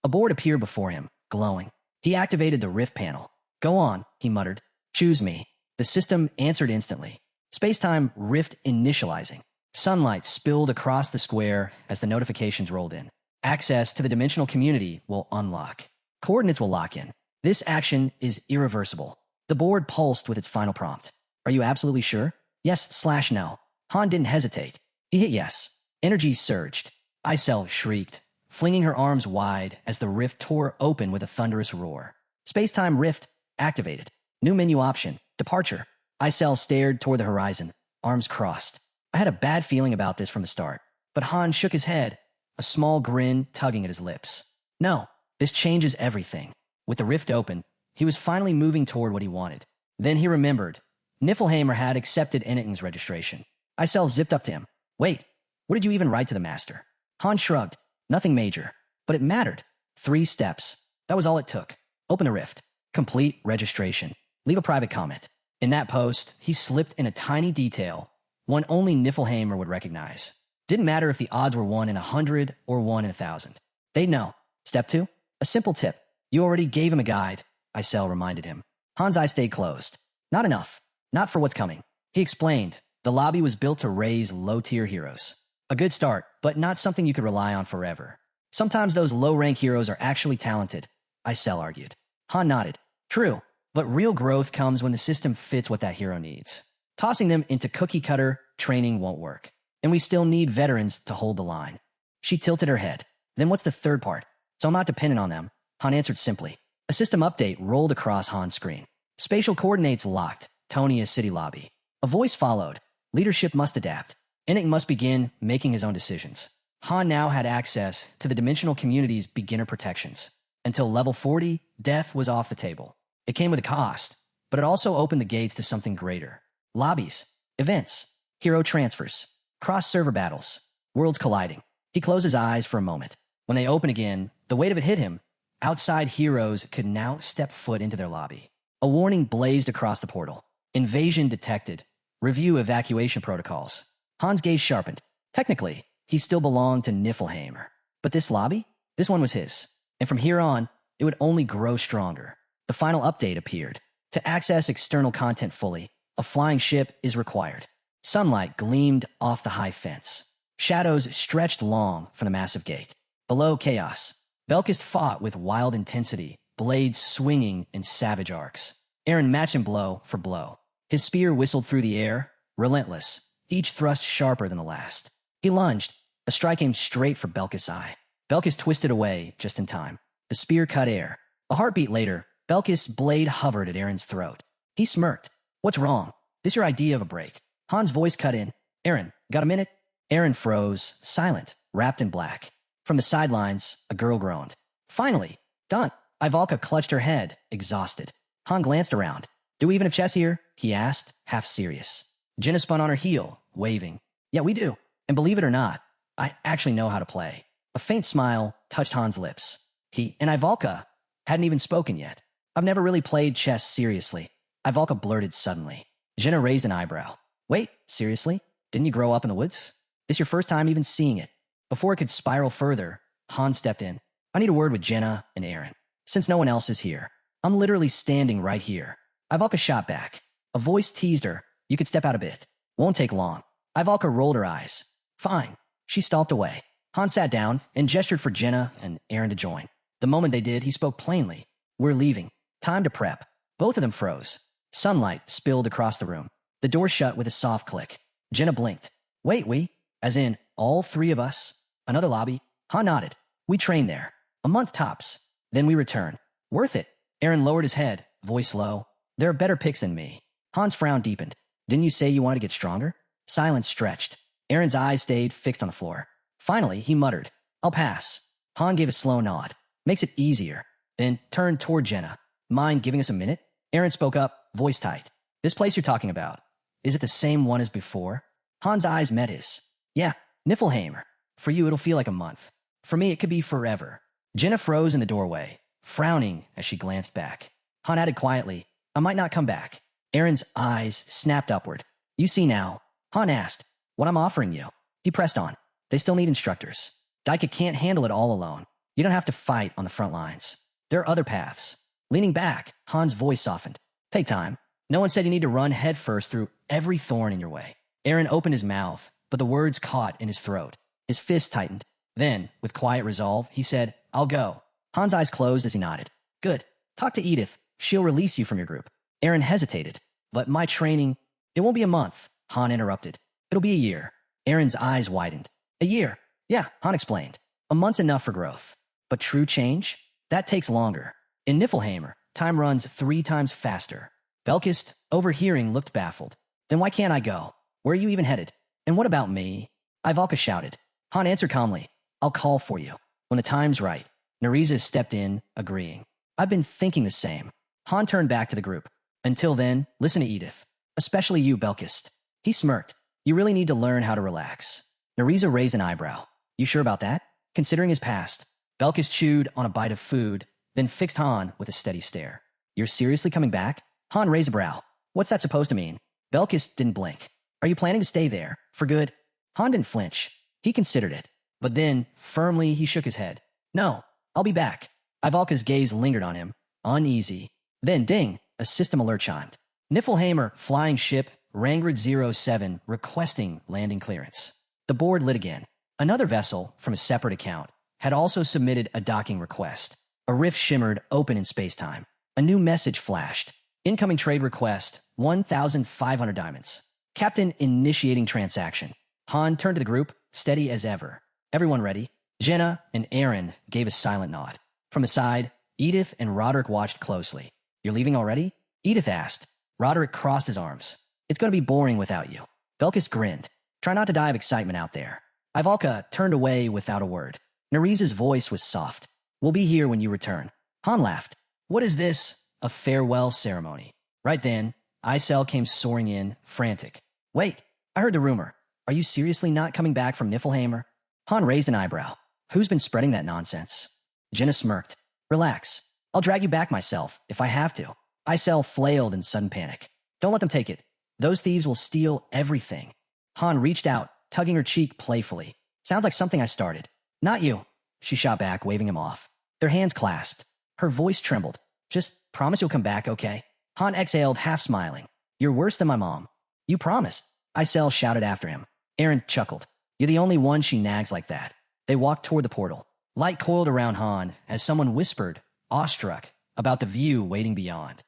A board appeared before him, glowing. He activated the rift panel. Go on, he muttered. Choose me. The system answered instantly. Spacetime rift initializing. Sunlight spilled across the square as the notifications rolled in. Access to the dimensional community will unlock. Coordinates will lock in. This action is irreversible. The board pulsed with its final prompt. Are you absolutely sure? Yes/no. Han didn't hesitate. He hit yes. Energy surged. Isel shrieked, flinging her arms wide as the rift tore open with a thunderous roar. Spacetime rift activated. New menu option. Departure. Isel stared toward the horizon, arms crossed. I had a bad feeling about this from the start, but Han shook his head, a small grin tugging at his lips. No, this changes everything. With the rift open, he was finally moving toward what he wanted. Then he remembered. Niflheimer had accepted Eniting's registration. Isel zipped up to him. Wait, what did you even write to the master? Han shrugged. Nothing major, but it mattered. 3 steps. That was all it took. Open the rift. Complete registration. Leave a private comment. In that post, he slipped in a tiny detail, one only Niflheimer would recognize. Didn't matter if the odds were 1 in 100 or 1 in 1,000. They'd know. Step 2? A simple tip. You already gave him a guide, Isel reminded him. Han's eyes stayed closed. Not enough. Not for what's coming. He explained. The lobby was built to raise low-tier heroes. A good start, but not something you could rely on forever. Sometimes those low-rank heroes are actually talented, Isel argued. Han nodded. True, but real growth comes when the system fits what that hero needs. Tossing them into cookie-cutter training won't work. And we still need veterans to hold the line. She tilted her head. Then what's the third part? So I'm not dependent on them. Han answered simply. A system update rolled across Han's screen. Spatial coordinates locked. Tonia City Lobby. A voice followed. Leadership must adapt. Enic must begin making his own decisions. Han now had access to the dimensional community's beginner protections. Until level 40, death was off the table. It came with a cost, but it also opened the gates to something greater. Lobbies, events, hero transfers, cross-server battles, worlds colliding. He closed his eyes for a moment. When they opened again, the weight of it hit him. Outside heroes could now step foot into their lobby. A warning blazed across the portal. Invasion detected. Review evacuation protocols. Han's gaze sharpened. Technically, he still belonged to Niflheimer. But this lobby? This one was his. And from here on, it would only grow stronger. The final update appeared. To access external content fully, a flying ship is required. Sunlight gleamed off the high fence. Shadows stretched long from the massive gate. Below, chaos. Belkist fought with wild intensity, blades swinging in savage arcs. Eren matched him blow for blow. His spear whistled through the air, relentless, each thrust sharper than the last. He lunged. A strike aimed straight for Belkist's eye. Belkist twisted away just in time. The spear cut air. A heartbeat later, Belkist's blade hovered at Eren's throat. He smirked. What's wrong? This your idea of a break? Han's voice cut in. Eren, got a minute? Eren froze, silent, wrapped in black. From the sidelines, a girl groaned. Finally, done. Ivalka clutched her head, exhausted. Han glanced around. Do we even have chess here? He asked, half serious. Jenna spun on her heel, waving. Yeah, we do. And believe it or not, I actually know how to play. A faint smile touched Han's lips. He and Ivalka hadn't even spoken yet. I've never really played chess seriously. Ivalka blurted suddenly. Jenna raised an eyebrow. Wait, seriously? Didn't you grow up in the woods? This your first time even seeing it? Before it could spiral further, Han stepped in. I need a word with Jenna and Aaron. Since no one else is here, I'm literally standing right here. Ivalka shot back. A voice teased her. You could step out a bit. Won't take long. Ivalka rolled her eyes. Fine. She stalked away. Han sat down and gestured for Jenna and Aaron to join. The moment they did, he spoke plainly. We're leaving. Time to prep. Both of them froze. Sunlight spilled across the room. The door shut with a soft click. Jenna blinked. Wait, we? As in, all three of us? Another lobby? Han nodded. We train there. A month tops. Then we return. Worth it. Aaron lowered his head, voice low. There are better picks than me. Han's frown deepened. Didn't you say you wanted to get stronger? Silence stretched. Aaron's eyes stayed fixed on the floor. Finally, he muttered. I'll pass. Han gave a slow nod. Makes it easier. Then turned toward Jenna. Mind giving us a minute? Aaron spoke up, voice tight. This place you're talking about, is it the same one as before? Han's eyes met his. Yeah, Niflheim. For you, it'll feel like a month. For me, it could be forever. Jenna froze in the doorway, frowning as she glanced back. Han added quietly, I might not come back. Aaron's eyes snapped upward. You see now. Han asked, what I'm offering you. He pressed on. They still need instructors. Daika can't handle it all alone. You don't have to fight on the front lines. There are other paths. Leaning back, Han's voice softened. Take time. No one said you need to run headfirst through every thorn in your way. Aaron opened his mouth, but the words caught in his throat. His fist tightened. Then, with quiet resolve, he said, I'll go. Han's eyes closed as he nodded. Good. Talk to Edith. She'll release you from your group. Aaron hesitated. But my training... It won't be a month, Han interrupted. It'll be a year. Aaron's eyes widened. A year? Yeah, Han explained. A month's enough for growth. But true change? That takes longer. In Niflheim, time runs 3 times faster. Belkist, overhearing, looked baffled. Then why can't I go? Where are you even headed? And what about me? Ivalka shouted. Han answered calmly. I'll call for you. When the time's right. Nariza stepped in, agreeing. I've been thinking the same. Han turned back to the group. Until then, listen to Edith. Especially you, Belkist. He smirked. You really need to learn how to relax. Nariza raised an eyebrow. You sure about that? Considering his past. Belkist chewed on a bite of food, then fixed Han with a steady stare. You're seriously coming back? Han raised a brow. What's that supposed to mean? Belkist didn't blink. Are you planning to stay there? For good? Han didn't flinch. He considered it. But then, firmly, he shook his head. No, I'll be back. Ivalka's gaze lingered on him, uneasy. Then, ding, a system alert chimed. Niflheimer, flying ship, Rangrid 07, requesting landing clearance. The board lit again. Another vessel, from a separate account, had also submitted a docking request. A rift shimmered open in spacetime. A new message flashed. Incoming trade request, 1,500 diamonds. Captain initiating transaction. Han turned to the group, steady as ever. Everyone ready? Jenna and Aaron gave a silent nod. From the side, Edith and Roderick watched closely. You're leaving already? Edith asked. Roderick crossed his arms. It's going to be boring without you. Belkis grinned. Try not to die of excitement out there. Ivalka turned away without a word. Nariza's voice was soft. We'll be here when you return. Han laughed. What is this? A farewell ceremony. Right then, Isel came soaring in, frantic. Wait, I heard the rumor. Are you seriously not coming back from Niflheim? Han raised an eyebrow. Who's been spreading that nonsense? Jenna smirked. Relax. I'll drag you back myself, if I have to. Isel flailed in sudden panic. Don't let them take it. Those thieves will steal everything. Han reached out, tugging her cheek playfully. Sounds like something I started. Not you. She shot back, waving him off. Their hands clasped. Her voice trembled. Just promise you'll come back, okay? Han exhaled, half smiling. You're worse than my mom. You promised. Isel shouted after him. Aaron chuckled. You're the only one she nags like that. They walked toward the portal. Light coiled around Han as someone whispered, awestruck, about the view waiting beyond.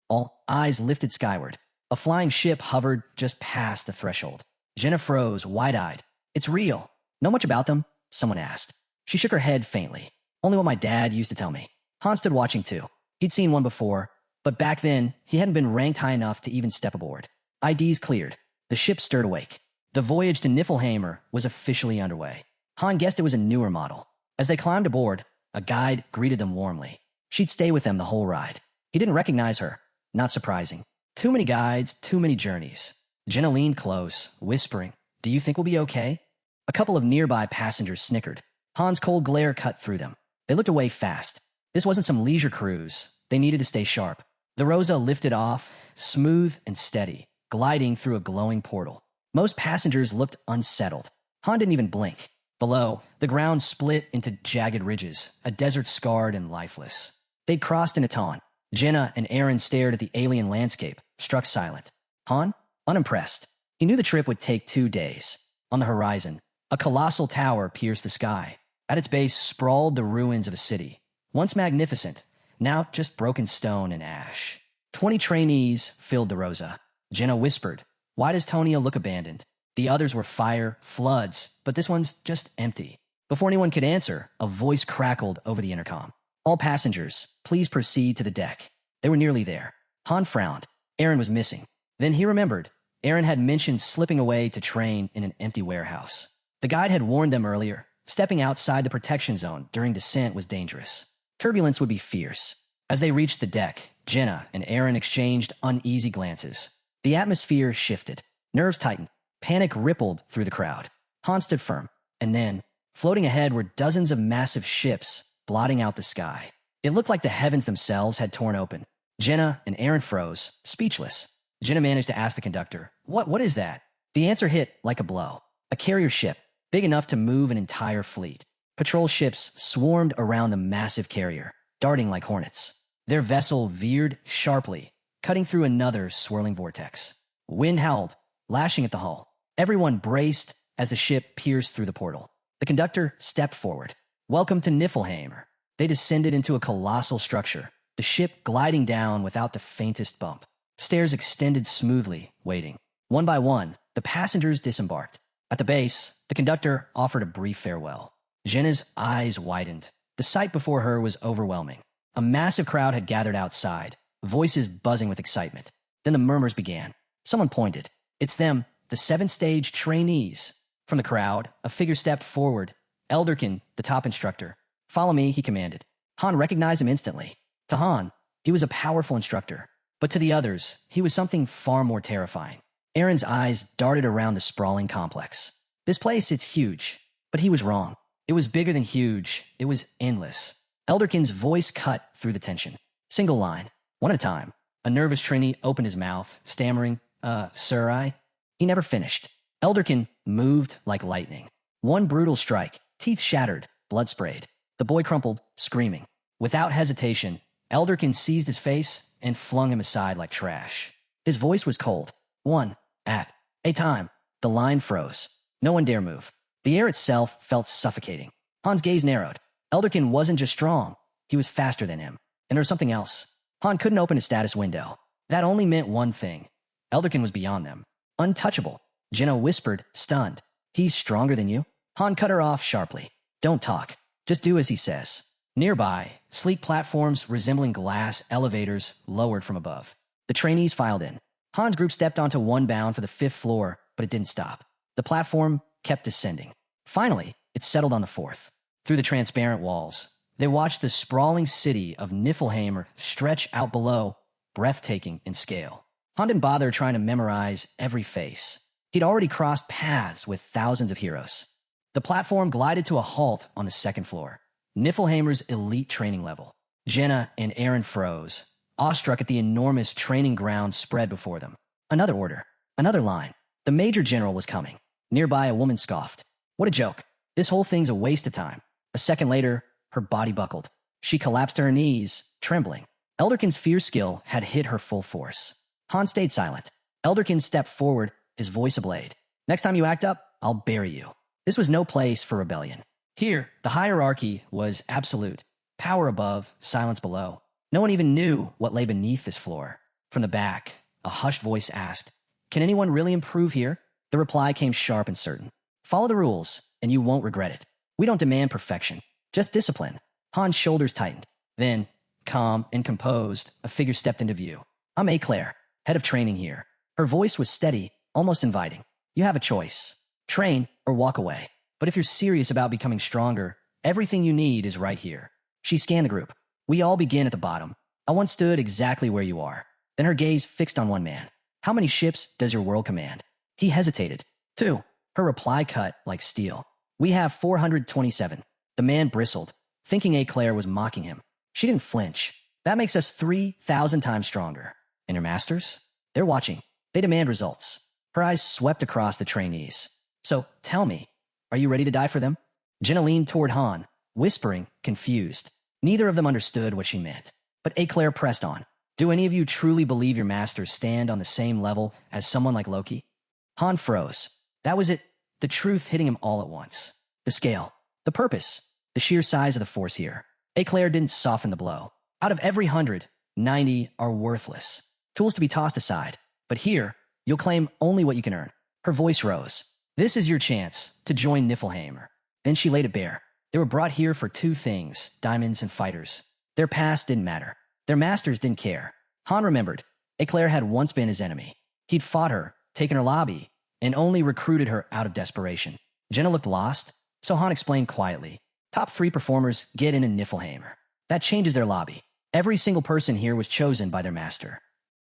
All eyes lifted skyward. A flying ship hovered just past the threshold. Jenna froze, wide-eyed. It's real. Know much about them? Someone asked. She shook her head faintly. Only what my dad used to tell me. Han stood watching too. He'd seen one before, but back then, he hadn't been ranked high enough to even step aboard. IDs cleared. The ship stirred awake. The voyage to Niflheim was officially underway. Han guessed it was a newer model. As they climbed aboard, a guide greeted them warmly. She'd stay with them the whole ride. He didn't recognize her. Not surprising. Too many guides, too many journeys. Jenna leaned close, whispering, "Do you think we'll be okay?" A couple of nearby passengers snickered. Han's cold glare cut through them. They looked away fast. This wasn't some leisure cruise. They needed to stay sharp. The Rosa lifted off, smooth and steady, gliding through a glowing portal. Most passengers looked unsettled. Han didn't even blink. Below, the ground split into jagged ridges, a desert scarred and lifeless. They'd crossed into Taun. Jenna and Aaron stared at the alien landscape, struck silent. Han? Unimpressed. He knew the trip would take 2 days. On the horizon, a colossal tower pierced the sky. At its base sprawled the ruins of a city. Once magnificent, now just broken stone and ash. 20 trainees filled the Rosa. Jenna whispered, "Why does Tonia look abandoned?" The others were fire, floods, but this one's just empty. Before anyone could answer, a voice crackled over the intercom. "All passengers, please proceed to the deck." They were nearly there. Han frowned. Aaron was missing. Then he remembered. Aaron had mentioned slipping away to train in an empty warehouse. The guide had warned them earlier. Stepping outside the protection zone during descent was dangerous. Turbulence would be fierce. As they reached the deck, Jenna and Aaron exchanged uneasy glances. The atmosphere shifted. Nerves tightened. Panic rippled through the crowd. Han stood firm. And then, floating ahead were dozens of massive ships, blotting out the sky. It looked like the heavens themselves had torn open. Jenna and Aaron froze, speechless. Jenna managed to ask the conductor, What is that?" The answer hit like a blow. A carrier ship, big enough to move an entire fleet. Patrol ships swarmed around the massive carrier, darting like hornets. Their vessel veered sharply, cutting through another swirling vortex. Wind howled, lashing at the hull. Everyone braced as the ship pierced through the portal. The conductor stepped forward. "Welcome to Niflheim." They descended into a colossal structure, the ship gliding down without the faintest bump. Stairs extended smoothly, waiting. One by one, the passengers disembarked. At the base, the conductor offered a brief farewell. Jenna's eyes widened. The sight before her was overwhelming. A massive crowd had gathered outside, voices buzzing with excitement. Then the murmurs began. Someone pointed. "It's them, the 7th-stage trainees." From the crowd, a figure stepped forward. Elderkin, the top instructor. "Follow me," he commanded. Han recognized him instantly. To Han, he was a powerful instructor. But to the others, he was something far more terrifying. Aaron's eyes darted around the sprawling complex. This place, it's huge. But he was wrong. It was bigger than huge. It was endless. Elderkin's voice cut through the tension. Single line, one at a time. A nervous trainee opened his mouth, stammering, sir, I... He never finished. Elderkin moved like lightning. One brutal strike, teeth shattered, blood sprayed. The boy crumpled, screaming. Without hesitation, Elderkin seized his face and flung him aside like trash. His voice was cold. One, at a time. The line froze. No one dare move. The air itself felt suffocating. Han's gaze narrowed. Elderkin wasn't just strong. He was faster than him. And there was something else. Han couldn't open his status window. That only meant one thing. Elderkin was beyond them. Untouchable. Jenna whispered, stunned. "He's stronger than you?" Han cut her off sharply. "Don't talk. Just do as he says." Nearby, sleek platforms resembling glass elevators lowered from above. The trainees filed in. Han's group stepped onto one bound for the 5th floor, but it didn't stop. The platform kept descending. Finally, it settled on the 4th. Through the transparent walls, they watched the sprawling city of Niflheim stretch out below, breathtaking in scale. Han didn't bother trying to memorize every face. He'd already crossed paths with thousands of heroes. The platform glided to a halt on the 2nd floor. Niflheimer's elite training level. Jenna and Aaron froze, awestruck at the enormous training ground spread before them. Another order. Another line. The major general was coming. Nearby, a woman scoffed. "What a joke. This whole thing's a waste of time." A second later, her body buckled. She collapsed to her knees, trembling. Elderkin's fear skill had hit her full force. Han stayed silent. Elderkin stepped forward, his voice ablade. "Next time you act up, I'll bury you." This was no place for rebellion. Here, the hierarchy was absolute. Power above, silence below. No one even knew what lay beneath this floor. From the back, a hushed voice asked, "Can anyone really improve here?" The reply came sharp and certain. "Follow the rules, and you won't regret it. We don't demand perfection, just discipline." Han's shoulders tightened. Then, calm and composed, a figure stepped into view. "I'm Eclair, head of training here." Her voice was steady, almost inviting. "You have a choice. Train or walk away. But if you're serious about becoming stronger, everything you need is right here." She scanned the group. We all begin at the bottom. I once stood exactly where you are. Then her gaze fixed on one man. How many ships does your world command? He hesitated. 2. Her reply cut like steel. We have 427. The man bristled, thinking Eclair was mocking him. She didn't flinch. That makes us 3,000 times stronger. And your masters? They're watching. They demand results. Her eyes swept across the trainees. So, tell me, are you ready to die for them? Jenna leaned toward Han, whispering, confused. Neither of them understood what she meant. But Eclair pressed on. Do any of you truly believe your masters stand on the same level as someone like Loki? Han froze. That was it. The truth hitting him all at once. The scale. The purpose. The sheer size of the force here. Eclair didn't soften the blow. Out of every 100, 90 are worthless. Tools to be tossed aside. But here, you'll claim only what you can earn. Her voice rose. This is your chance to join Niflheim. Then she laid it bare. They were brought here for 2 things, diamonds and fighters. Their past didn't matter. Their masters didn't care. Han remembered. Eclair had once been his enemy. He'd fought her, taken her lobby, and only recruited her out of desperation. Jenna looked lost, so Han explained quietly. Top 3 performers get in Niflheim. That changes their lobby. Every single person here was chosen by their master.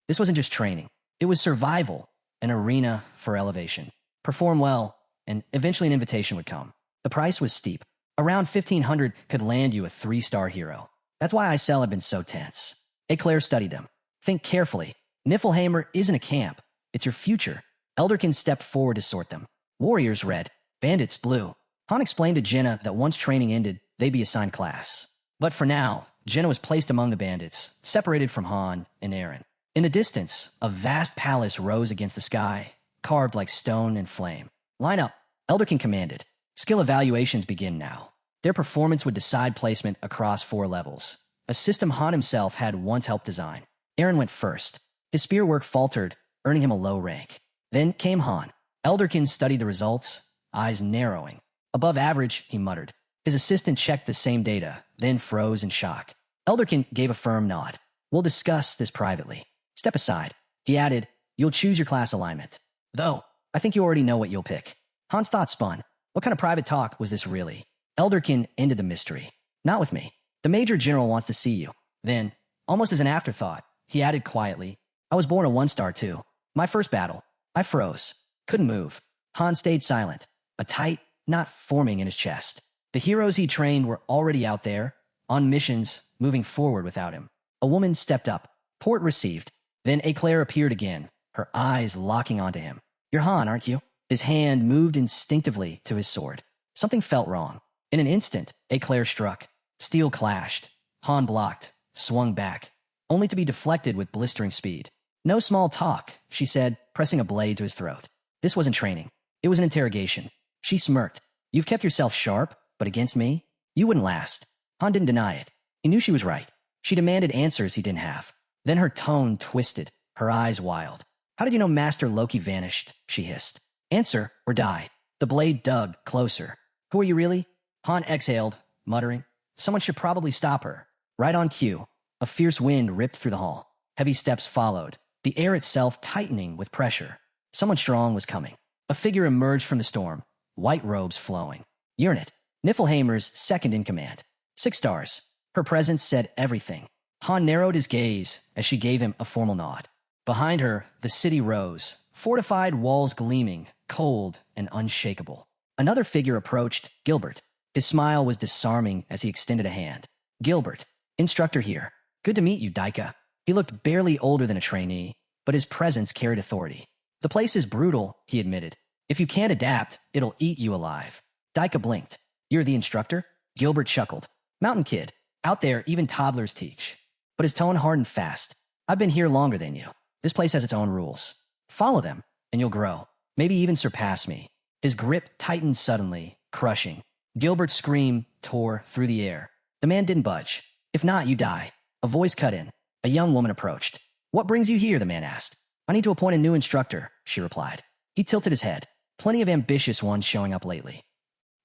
This wasn't just training. It was survival, an arena for elevation. Perform well, and eventually an invitation would come. The price was steep. Around 1,500 could land you a 3-star hero. That's why Isel had been so tense. Eclair studied them. Think carefully. Niflheim isn't a camp. It's your future. Elderkin stepped forward to sort them. Warriors red, bandits blue. Han explained to Jenna that once training ended, they'd be assigned class. But for now, Jenna was placed among the bandits, separated from Han and Aaron. In the distance, a vast palace rose against the sky, carved like stone and flame. Line up, Elderkin commanded. Skill evaluations begin now. Their performance would decide placement across 4 levels, a system Han himself had once helped design. Aaron went first. His spear work faltered, earning him a low rank. Then came Han. Elderkin studied the results, eyes narrowing. Above average, he muttered. His assistant checked the same data, then froze in shock. Elderkin gave a firm nod. We'll discuss this privately. Step aside. He added, you'll choose your class alignment. Though, I think you already know what you'll pick. Han's thoughts spun. What kind of private talk was this really? Elderkin ended the mystery. Not with me. The Major General wants to see you. Then, almost as an afterthought, he added quietly, I was born a 1-star too. My first battle. I froze. Couldn't move. Han stayed silent, a tight knot forming in his chest. The heroes he trained were already out there, on missions, moving forward without him. A woman stepped up. Port received. Then Eclair appeared again, her eyes locking onto him. You're Han, aren't you? His hand moved instinctively to his sword. Something felt wrong. In an instant, Eclair struck. Steel clashed. Han blocked, swung back, only to be deflected with blistering speed. No small talk, she said, pressing a blade to his throat. This wasn't training. It was an interrogation. She smirked. You've kept yourself sharp, but against me? You wouldn't last. Han didn't deny it. He knew she was right. She demanded answers he didn't have. Then her tone twisted, her eyes wild. How did you know Master Loki vanished? She hissed. Answer or die. The blade dug closer. Who are you really? Han exhaled, muttering. Someone should probably stop her. Right on cue. A fierce wind ripped through the hall. Heavy steps followed, the air itself tightening with pressure. Someone strong was coming. A figure emerged from the storm, white robes flowing. Urnit, Niflheim's second in command. 6 stars. Her presence said everything. Han narrowed his gaze as she gave him a formal nod. Behind her, the city rose, fortified walls gleaming, cold and unshakable. Another figure approached, Gilbert. His smile was disarming as he extended a hand. Gilbert, instructor here. Good to meet you, Daika. He looked barely older than a trainee, but his presence carried authority. The place is brutal, he admitted. If you can't adapt, it'll eat you alive. Daika blinked. You're the instructor? Gilbert chuckled. Mountain kid. Out there, even toddlers teach. But his tone hardened fast. I've been here longer than you. This place has its own rules. Follow them, and you'll grow. Maybe even surpass me. His grip tightened suddenly, crushing. Gilbert's scream tore through the air. The man didn't budge. If not, you die. A voice cut in. A young woman approached. What brings you here? The man asked. I need to appoint a new instructor, she replied. He tilted his head. Plenty of ambitious ones showing up lately.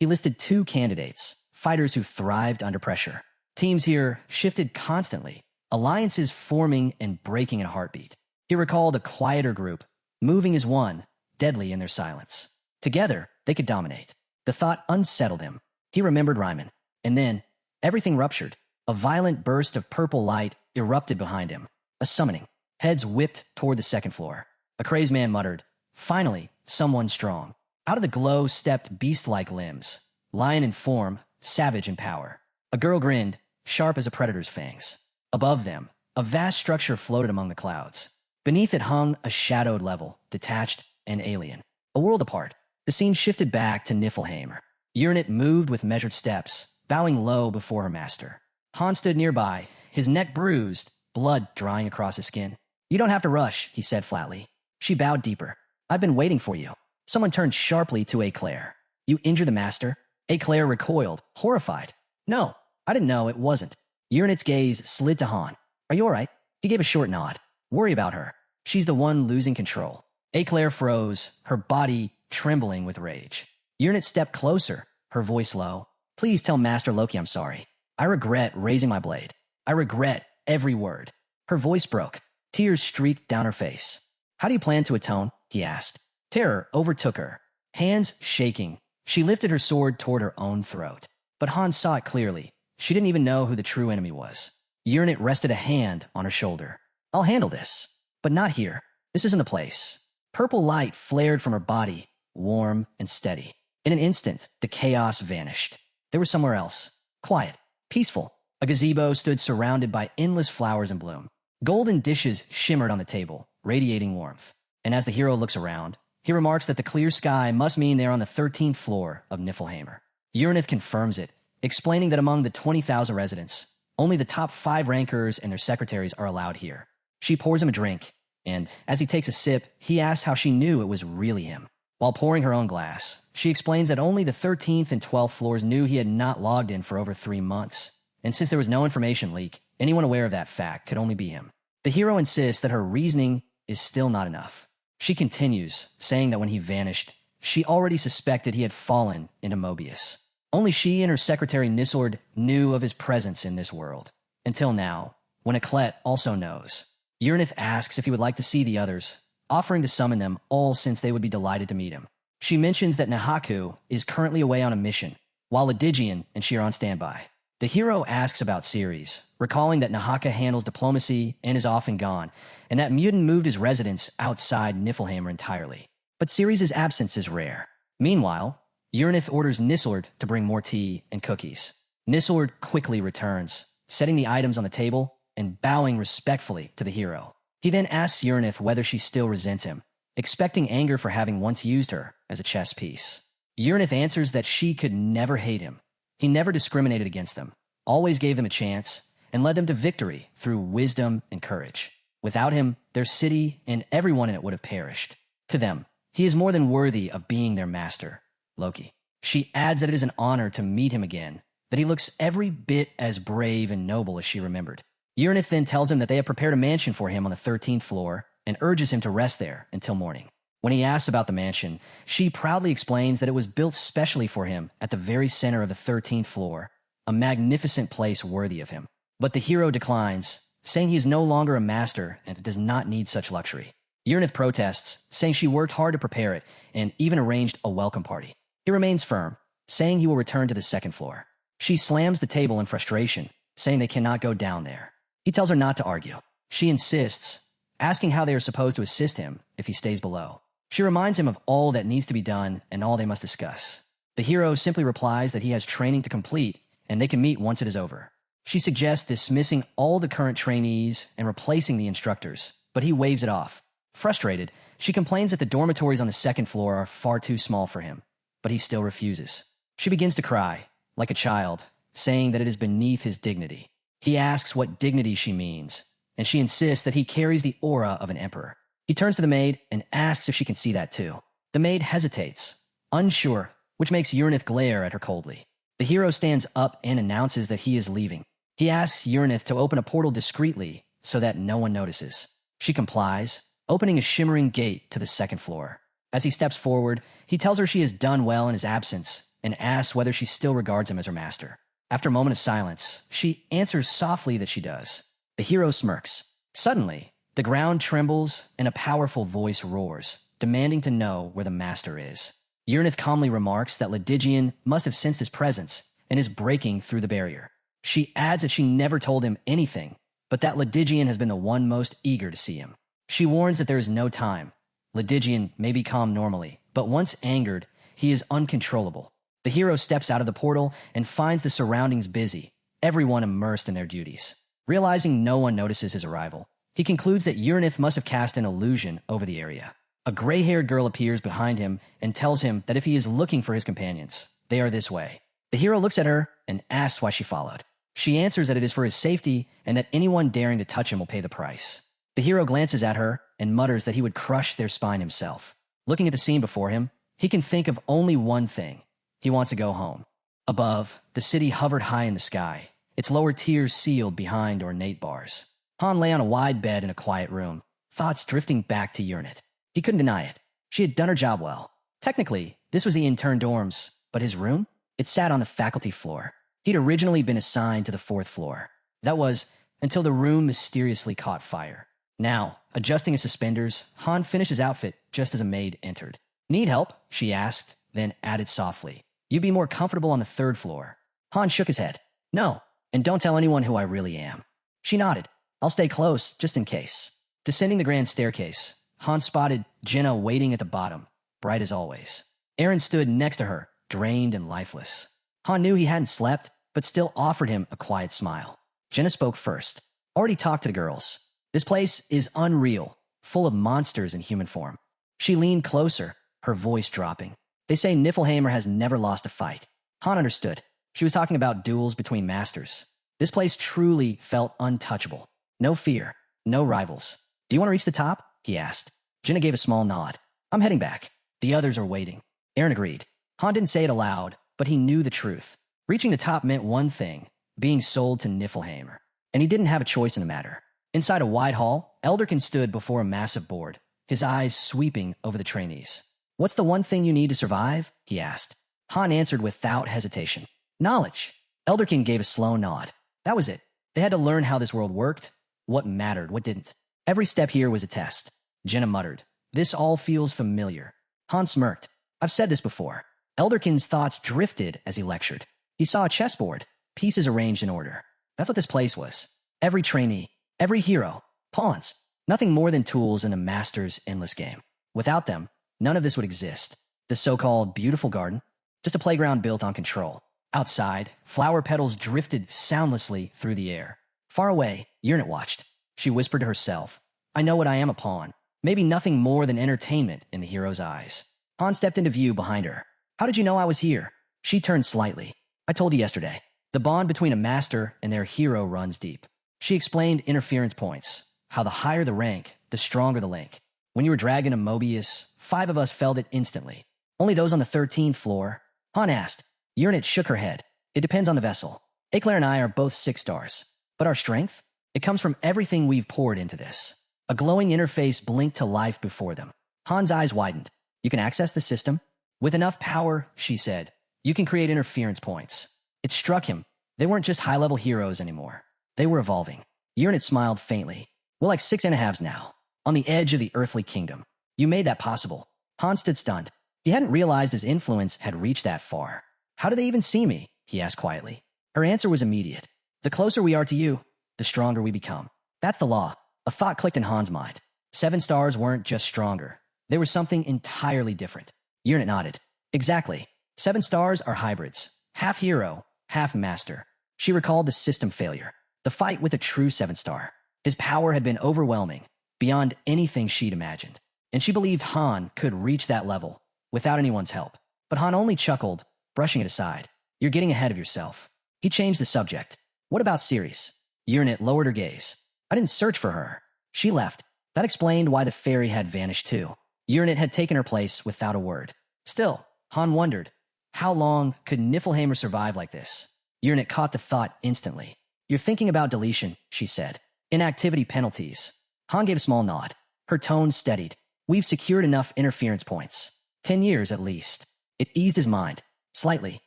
He listed 2 candidates, fighters who thrived under pressure. Teams here shifted constantly, alliances forming and breaking in a heartbeat. He recalled a quieter group, moving as one, deadly in their silence. Together, they could dominate. The thought unsettled him. He remembered Ryman. And then, everything ruptured. A violent burst of purple light erupted behind him. A summoning. Heads whipped toward the second floor. A crazed man muttered, "Finally, someone strong." Out of the glow stepped beast-like limbs, lion in form, savage in power. A girl grinned, sharp as a predator's fangs. Above them, a vast structure floated among the clouds. Beneath it hung a shadowed level, detached and alien. A world apart, the scene shifted back to Niflheim. Uranit moved with measured steps, bowing low before her master. Han stood nearby, his neck bruised, blood drying across his skin. "You don't have to rush," he said flatly. She bowed deeper. "I've been waiting for you." Someone turned sharply to Eclair. "You injured the master?" Eclair recoiled, horrified. "No, I didn't know it wasn't." Uranit's gaze slid to Han. "Are you all right?" He gave a short nod. "Worry about her. She's the one losing control." Eclair froze, her body trembling with rage. Uranit stepped closer, her voice low. "Please tell Master Loki I'm sorry. I regret raising my blade. I regret every word." Her voice broke. Tears streaked down her face. "How do you plan to atone?" he asked. Terror overtook her. Hands shaking, she lifted her sword toward her own throat. But Han saw it clearly. She didn't even know who the true enemy was. Uranit rested a hand on her shoulder. "I'll handle this. But not here. This isn't the place." Purple light flared from her body, warm and steady. In an instant, the chaos vanished. They were somewhere else. Quiet. Peaceful. A gazebo stood surrounded by endless flowers in bloom. Golden dishes shimmered on the table, radiating warmth. And as the hero looks around, he remarks that the clear sky must mean they're on the 13th floor of Niflheim. Uranith confirms it, explaining that among the 20,000 residents, only the top 5 rankers and their secretaries are allowed here. She pours him a drink, and as he takes a sip, he asks how she knew it was really him. While pouring her own glass, she explains that only the 13th and 12th floors knew he had not logged in for over 3 months. And since there was no information leak, anyone aware of that fact could only be him. The hero insists that her reasoning is still not enough. She continues, saying that when he vanished, she already suspected he had fallen into Mobius. Only she and her secretary Nisord knew of his presence in this world. Until now, when Eclet also knows. Uranith asks if he would like to see the others, offering to summon them all since they would be delighted to meet him. She mentions that Nahaku is currently away on a mission, while Lydigian and she are on standby. The hero asks about Ceres, recalling that Nahaka handles diplomacy and is often gone, and that Mutin moved his residence outside Niflheim entirely. But Ceres' absence is rare. Meanwhile, Uranith orders Nisord to bring more tea and cookies. Nisord quickly returns, setting the items on the table and bowing respectfully to the hero. He then asks Uranith whether she still resents him, expecting anger for having once used her as a chess piece. Uranith answers that she could never hate him. He never discriminated against them, always gave them a chance, and led them to victory through wisdom and courage. Without him, their city and everyone in it would have perished. To them, he is more than worthy of being their master, Loki. She adds that it is an honor to meet him again, that he looks every bit as brave and noble as she remembered. Uranith then tells him that they have prepared a mansion for him on the 13th floor and urges him to rest there until morning. When he asks about the mansion, she proudly explains that it was built specially for him at the very center of the 13th floor, a magnificent place worthy of him. But the hero declines, saying he is no longer a master and does not need such luxury. Uranith protests, saying she worked hard to prepare it and even arranged a welcome party. He remains firm, saying he will return to the 2nd floor. She slams the table in frustration, saying they cannot go down there. He tells her not to argue. She insists, asking how they are supposed to assist him if he stays below. She reminds him of all that needs to be done and all they must discuss. The hero simply replies that he has training to complete and they can meet once it is over. She suggests dismissing all the current trainees and replacing the instructors, but he waves it off. Frustrated, she complains that the dormitories on the 2nd floor are far too small for him, but he still refuses. She begins to cry, like a child, saying that it is beneath his dignity. He asks what dignity she means, and she insists that he carries the aura of an emperor. He turns to the maid and asks if she can see that too. The maid hesitates, unsure, which makes Uranith glare at her coldly. The hero stands up and announces that he is leaving. He asks Uranith to open a portal discreetly so that no one notices. She complies, opening a shimmering gate to the 2nd floor. As he steps forward, he tells her she has done well in his absence and asks whether she still regards him as her master. After a moment of silence, she answers softly that she does. The hero smirks. Suddenly, the ground trembles and a powerful voice roars, demanding to know where the master is. Uranith calmly remarks that Lydigian must have sensed his presence and is breaking through the barrier. She adds that she never told him anything, but that Ledigian has been the one most eager to see him. She warns that there is no time. Ledigian may be calm normally, but once angered, he is uncontrollable. The hero steps out of the portal and finds the surroundings busy, everyone immersed in their duties. Realizing no one notices his arrival, he concludes that Uranith must have cast an illusion over the area. A gray-haired girl appears behind him and tells him that if he is looking for his companions, they are this way. The hero looks at her and asks why she followed. She answers that it is for his safety and that anyone daring to touch him will pay the price. The hero glances at her and mutters that he would crush their spine himself. Looking at the scene before him, he can think of only one thing. He wants to go home. Above, the city hovered high in the sky, its lower tiers sealed behind ornate bars. Han lay on a wide bed in a quiet room, thoughts drifting back to Uranith. He couldn't deny it. She had done her job well. Technically, this was the intern dorms, but his room? It sat on the faculty floor. He'd originally been assigned to the 4th floor. That was, until the room mysteriously caught fire. Now, adjusting his suspenders, Han finished his outfit just as a maid entered. "Need help?" she asked, then added softly. "You'd be more comfortable on the 3rd floor." Han shook his head. "No, and don't tell anyone who I really am." She nodded. "I'll stay close, just in case." Descending the grand staircase, Han spotted Jenna waiting at the bottom, bright as always. Aaron stood next to her, drained and lifeless. Han knew he hadn't slept, but still offered him a quiet smile. Jenna spoke first. "Already talked to the girls. This place is unreal, full of monsters in human form." She leaned closer, her voice dropping. "They say Niflheimer has never lost a fight." Han understood. She was talking about duels between masters. This place truly felt untouchable. No fear, no rivals. "Do you want to reach the top?" he asked. Jenna gave a small nod. "I'm heading back. The others are waiting." Aaron agreed. Han didn't say it aloud, but he knew the truth. Reaching the top meant one thing, being sold to Niflheimer. And he didn't have a choice in the matter. Inside a wide hall, Elderkin stood before a massive board, his eyes sweeping over the trainees. "What's the one thing you need to survive?" he asked. Han answered without hesitation. "Knowledge." Elderkin gave a slow nod. That was it. They had to learn how this world worked, what mattered, what didn't. Every step here was a test. Jenna muttered. "This all feels familiar." Han smirked. "I've said this before." Elderkin's thoughts drifted as he lectured. He saw a chessboard, pieces arranged in order. That's what this place was. Every trainee, every hero, pawns. Nothing more than tools in a master's endless game. Without them, none of this would exist. The so-called beautiful garden, just a playground built on control. Outside, flower petals drifted soundlessly through the air. Far away, Uranith watched. She whispered to herself, "I know what I am a pawn. Maybe nothing more than entertainment in the hero's eyes." Han stepped into view behind her. "How did you know I was here?" She turned slightly. "I told you yesterday. The bond between a master and their hero runs deep." She explained interference points, how the higher the rank, the stronger the link. "When you were dragging a Mobius, 5 of us felt it instantly. Only those on the 13th floor." Han asked. Uranith shook her head. "It depends on the vessel. Eclair and I are both 6 stars. But our strength? It comes from everything we've poured into this." A glowing interface blinked to life before them. Han's eyes widened. "You can access the system? With enough power," she said, "you can create interference points." It struck him. They weren't just high-level heroes anymore. They were evolving. Uranith smiled faintly. "We're like 6.5s now, on the edge of the earthly kingdom. You made that possible." Han stood stunned. He hadn't realized his influence had reached that far. "How do they even see me?" he asked quietly. Her answer was immediate. "The closer we are to you, the stronger we become. That's the law." A thought clicked in Han's mind. 7 stars weren't just stronger. They were something entirely different. Uranith nodded. "Exactly. 7 stars are hybrids. Half hero, half master." She recalled the system failure. The fight with a true 7-star. His power had been overwhelming, beyond anything she'd imagined. And she believed Han could reach that level, without anyone's help. But Han only chuckled, brushing it aside. "You're getting ahead of yourself." He changed the subject. "What about Ceres?" Uranith lowered her gaze. "I didn't search for her. She left." That explained why the fairy had vanished too. Uranith had taken her place without a word. Still, Han wondered, how long could Niflheimer survive like this? Uranith caught the thought instantly. "You're thinking about deletion," she said. "Inactivity penalties." Han gave a small nod. Her tone steadied. "We've secured enough interference points. 10 years at least." It eased his mind. Slightly.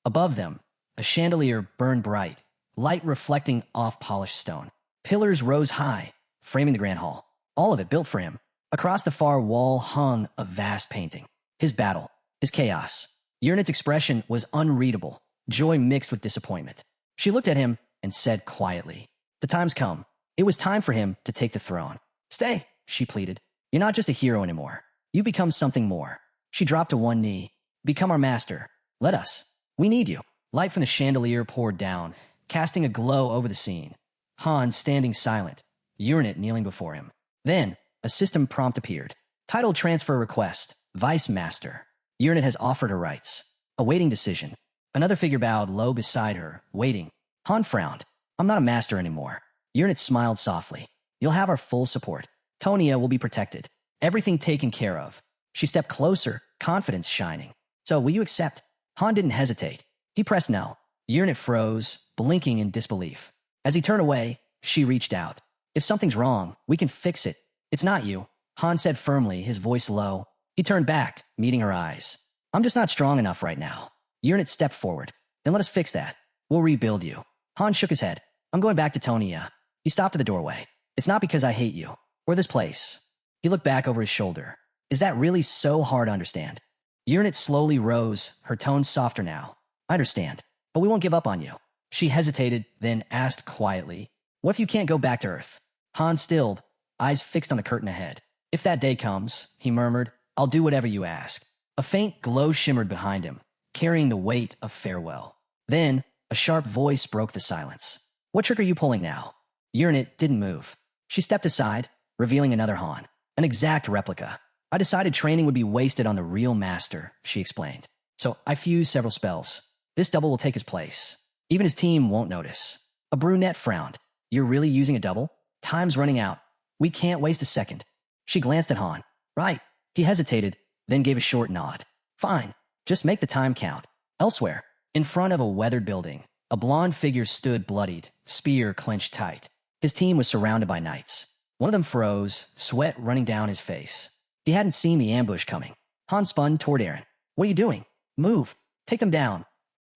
Above them, a chandelier burned bright, light reflecting off polished stone. Pillars rose high, framing the grand hall. All of it built for him. Across the far wall hung a vast painting. His battle. His chaos. Uranith's expression was unreadable, joy mixed with disappointment. She looked at him, and said quietly, "The time's come. It was time for him to take the throne." "Stay," she pleaded. "You're not just a hero anymore. You become something more." She dropped to one knee. "Become our master. Let us. We need you." Light from the chandelier poured down, casting a glow over the scene. Han standing silent, Uranus kneeling before him. Then, a system prompt appeared. Title transfer request. Vice Master. Uranus has offered her rights. Awaiting decision. Another figure bowed low beside her, waiting. Han frowned. "I'm not a master anymore." Uranus smiled softly. "You'll have our full support. Tonia will be protected. Everything taken care of." She stepped closer, confidence shining. "So, will you accept?" Han didn't hesitate. He pressed no. Uranus froze, blinking in disbelief. As he turned away, she reached out. "If something's wrong, we can fix it. It's not you," Han said firmly, his voice low. He turned back, meeting her eyes. "I'm just not strong enough right now." Uranus stepped forward. "Then let us fix that. We'll rebuild you." Han shook his head. "I'm going back to Tonia." He stopped at the doorway. "It's not because I hate you, or this place." He looked back over his shoulder. "Is that really so hard to understand?" Uranus slowly rose, her tone softer now. "I understand, but we won't give up on you." She hesitated, then asked quietly, "What if you can't go back to Earth?" Han stilled, eyes fixed on the curtain ahead. "If that day comes," he murmured, "I'll do whatever you ask." A faint glow shimmered behind him, carrying the weight of farewell. Then, a sharp voice broke the silence. "What trick are you pulling now?" Uranus didn't move. She stepped aside, revealing another Han, an exact replica. "I decided training would be wasted on the real master," she explained. "So I fused several spells. This double will take his place. Even his team won't notice." A brunette frowned. "You're really using a double? Time's running out. We can't waste a second." She glanced at Han. "Right." He hesitated, then gave a short nod. "Fine. Just make the time count." Elsewhere, in front of a weathered building, a blonde figure stood bloodied, spear clenched tight. His team was surrounded by knights. One of them froze, sweat running down his face. He hadn't seen the ambush coming. Han spun toward Eren. "What are you doing? Move. Take them down."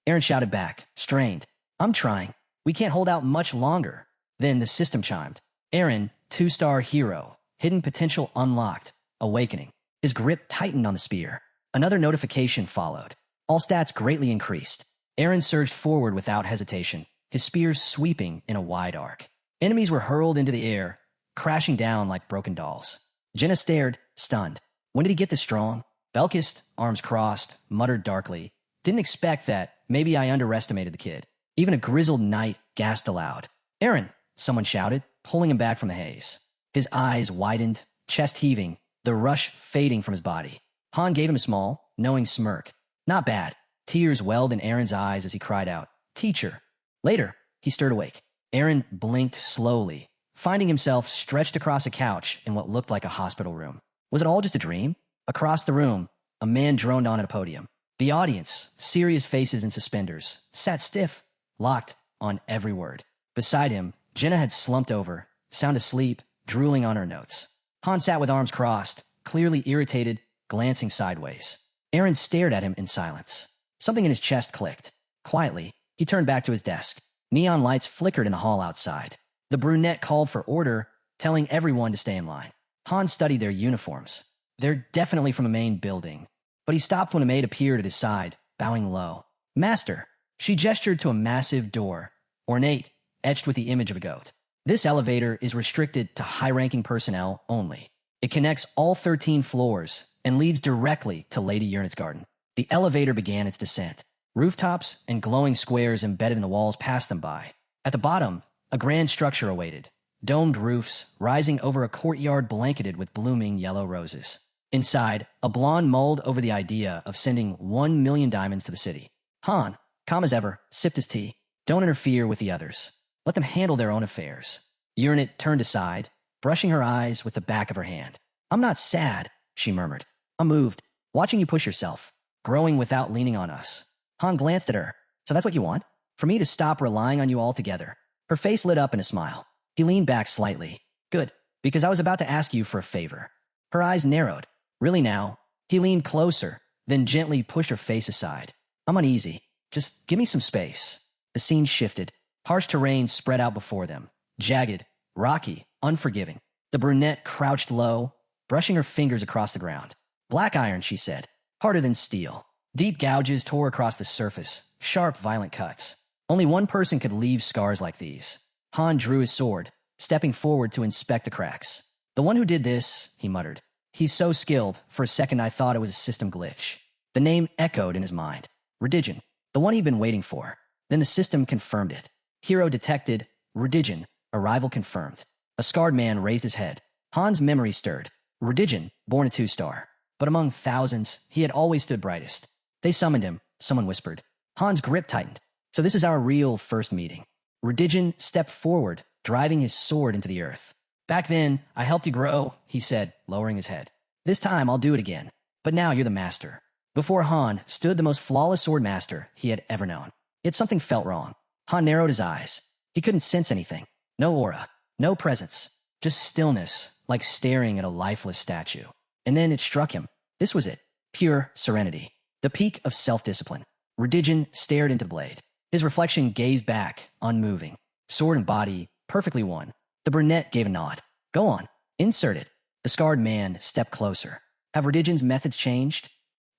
Eren shouted back, strained. "I'm trying. We can't hold out much longer." Then the system chimed. Eren, 2-star hero. Hidden potential unlocked. Awakening. His grip tightened on the spear. Another notification followed. All stats greatly increased. Eren surged forward without hesitation, his spear sweeping in a wide arc. Enemies were hurled into the air, crashing down like broken dolls. Jenna stared, stunned. When did he get this strong? Belkist, arms crossed, muttered darkly. "Didn't expect that. Maybe I underestimated the kid." Even a grizzled knight gasped aloud. "Eren!" someone shouted, pulling him back from the haze. His eyes widened, chest heaving, the rush fading from his body. Han gave him a small, knowing smirk. "Not bad." Tears welled in Eren's eyes as he cried out, "Teacher!" Later, he stirred awake. Eren blinked slowly, finding himself stretched across a couch in what looked like a hospital room. Was it all just a dream? Across the room, a man droned on at a podium. The audience, serious faces in suspenders, sat stiff, locked on every word. Beside him, Jenna had slumped over, sound asleep, drooling on her notes. Han sat with arms crossed, clearly irritated, glancing sideways. Eren stared at him in silence. Something in his chest clicked. Quietly, he turned back to his desk. Neon lights flickered in the hall outside. The brunette called for order, telling everyone to stay in line. Han studied their uniforms. They're definitely from a main building. But he stopped when a maid appeared at his side, bowing low. "Master." She gestured to a massive door, ornate, etched with the image of a goat. "This elevator is restricted to high-ranking personnel only. It connects all 13 floors and leads directly to Lady Uranus' garden." The elevator began its descent. Rooftops and glowing squares embedded in the walls passed them by. At the bottom, a grand structure awaited. Domed roofs rising over a courtyard blanketed with blooming yellow roses. Inside, a blonde mulled over the idea of sending 1 million diamonds to the city. Han, calm as ever, sipped his tea. "Don't interfere with the others. Let them handle their own affairs." Uranus turned aside, brushing her eyes with the back of her hand. "I'm not sad," she murmured. "I'm moved. Watching you push yourself. Growing without leaning on us." Han glanced at her. "So that's what you want? For me to stop relying on you altogether?" Her face lit up in a smile. He leaned back slightly. "Good, because I was about to ask you for a favor." Her eyes narrowed. "Really now?" He leaned closer, then gently pushed her face aside. "I'm uneasy. Just give me some space." The scene shifted. Harsh terrain spread out before them. Jagged, rocky, unforgiving. The brunette crouched low, brushing her fingers across the ground. "Black iron," she said. "Harder than steel." Deep gouges tore across the surface, sharp, violent cuts. Only one person could leave scars like these. Han drew his sword, stepping forward to inspect the cracks. The one who did this, he muttered. He's so skilled, for a second I thought it was a system glitch. The name echoed in his mind. Redigen, the one he'd been waiting for. Then the system confirmed it. Hero detected. Redigen, arrival confirmed. A scarred man raised his head. Han's memory stirred. Redigen, born a 2-star. But among thousands, he had always stood brightest. They summoned him, someone whispered. Han's grip tightened. So this is our real first meeting. Redigen stepped forward, driving his sword into the earth. Back then, I helped you grow, he said, lowering his head. This time I'll do it again. But now you're the master. Before Han stood the most flawless sword master he had ever known. Yet something felt wrong. Han narrowed his eyes. He couldn't sense anything. No aura. No presence. Just stillness, like staring at a lifeless statue. And then it struck him. This was it. Pure serenity. The peak of self-discipline. Redigen stared into the blade. His reflection gazed back, unmoving. Sword and body, perfectly one. The brunette gave a nod. Go on. Insert it. The scarred man stepped closer. Have Redigen's methods changed?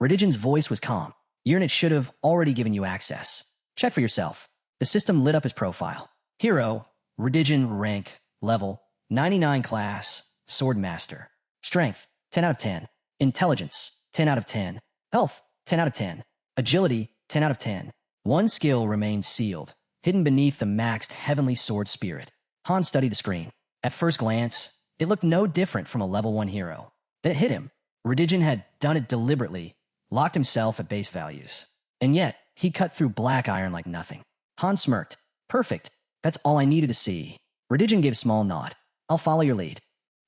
Redigen's voice was calm. Your unit should have already given you access. Check for yourself. The system lit up his profile. Hero, Redigen rank, level, 99 class, sword master. Strength, 10 out of 10. Intelligence, 10 out of 10. Health, 10 out of 10. Agility, 10 out of 10. One skill remained sealed, hidden beneath the maxed heavenly sword spirit. Han studied the screen. At first glance, it looked no different from a level 1 hero. Then it hit him. Redigen had done it deliberately, locked himself at base values. And yet, he cut through black iron like nothing. Han smirked. Perfect. That's all I needed to see. Redigen gave a small nod. I'll follow your lead.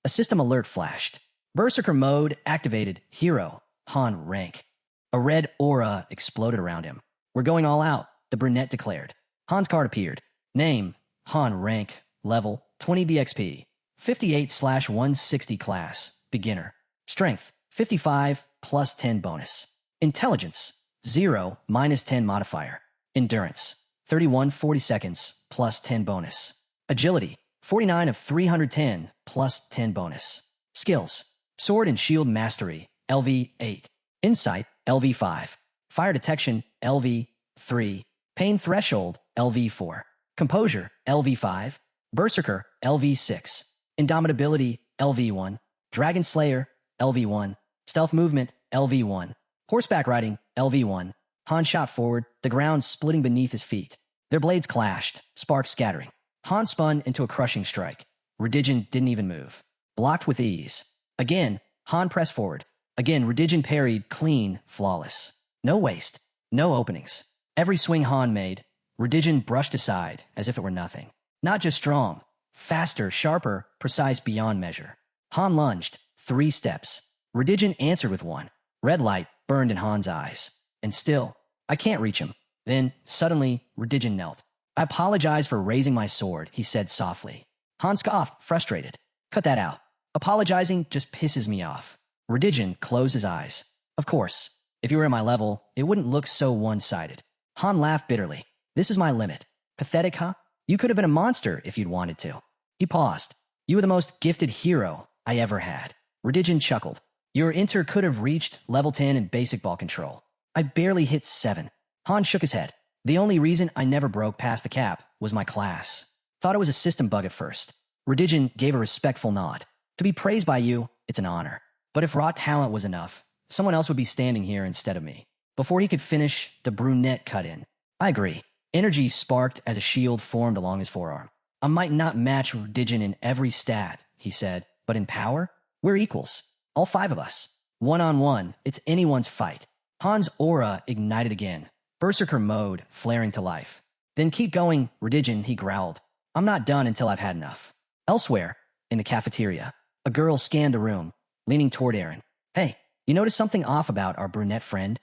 A system alert flashed. Berserker mode activated. Hero, Han rank. A red aura exploded around him. We're going all out, the brunette declared. Han's card appeared. Name, Han rank, level, 20 BXP. 58/160 class, beginner. Strength, 55 plus 10 bonus. Intelligence, 0 minus 10 modifier. Endurance, 31 40 seconds plus 10 bonus. Agility, 49 of 310 plus 10 bonus. Skills, Sword and Shield Mastery, LV 8. Insight, LV 5. Fire Detection, LV 3. Pain Threshold, LV 4. Composure, LV 5. Berserker, LV 6. Indomitability, LV 1. Dragon Slayer, LV 1. Stealth Movement, LV 1. Horseback Riding, LV 1. Han shot forward, the ground splitting beneath his feet. Their blades clashed, sparks scattering. Han spun into a crushing strike. Redigen didn't even move. Blocked with ease. Again, Han pressed forward. Again, Redigen parried, clean, flawless. No waste. No openings. Every swing Han made, Redigen brushed aside as if it were nothing. Not just strong. Faster, sharper, precise beyond measure. Han lunged. 3 steps. Redigen answered with 1. Red light burned in Han's eyes. And still, I can't reach him. Then, suddenly, Redigen knelt. I apologize for raising my sword, he said softly. Han scoffed, frustrated. Cut that out. Apologizing just pisses me off. Redigen closed his eyes. Of course, if you were at my level, it wouldn't look so one-sided. Han laughed bitterly. This is my limit. Pathetic, huh? You could have been a monster if you'd wanted to. He paused. You were the most gifted hero I ever had. Redigen chuckled. Your inter could have reached level 10 in basic ball control. I barely hit 7. Han shook his head. The only reason I never broke past the cap was my class. Thought it was a system bug at first. Redigen gave a respectful nod. To be praised by you, it's an honor. But if raw talent was enough, someone else would be standing here instead of me. Before he could finish, the brunette cut in. I agree. Energy sparked as a shield formed along his forearm. I might not match Redigen in every stat, he said, but in power, we're equals. All 5 of us. One-on-one, it's anyone's fight. Han's aura ignited again. Berserker mode flaring to life. Then keep going, Redigen, he growled. I'm not done until I've had enough. Elsewhere, in the cafeteria, a girl scanned the room, leaning toward Aaron. Hey, you notice something off about our brunette friend?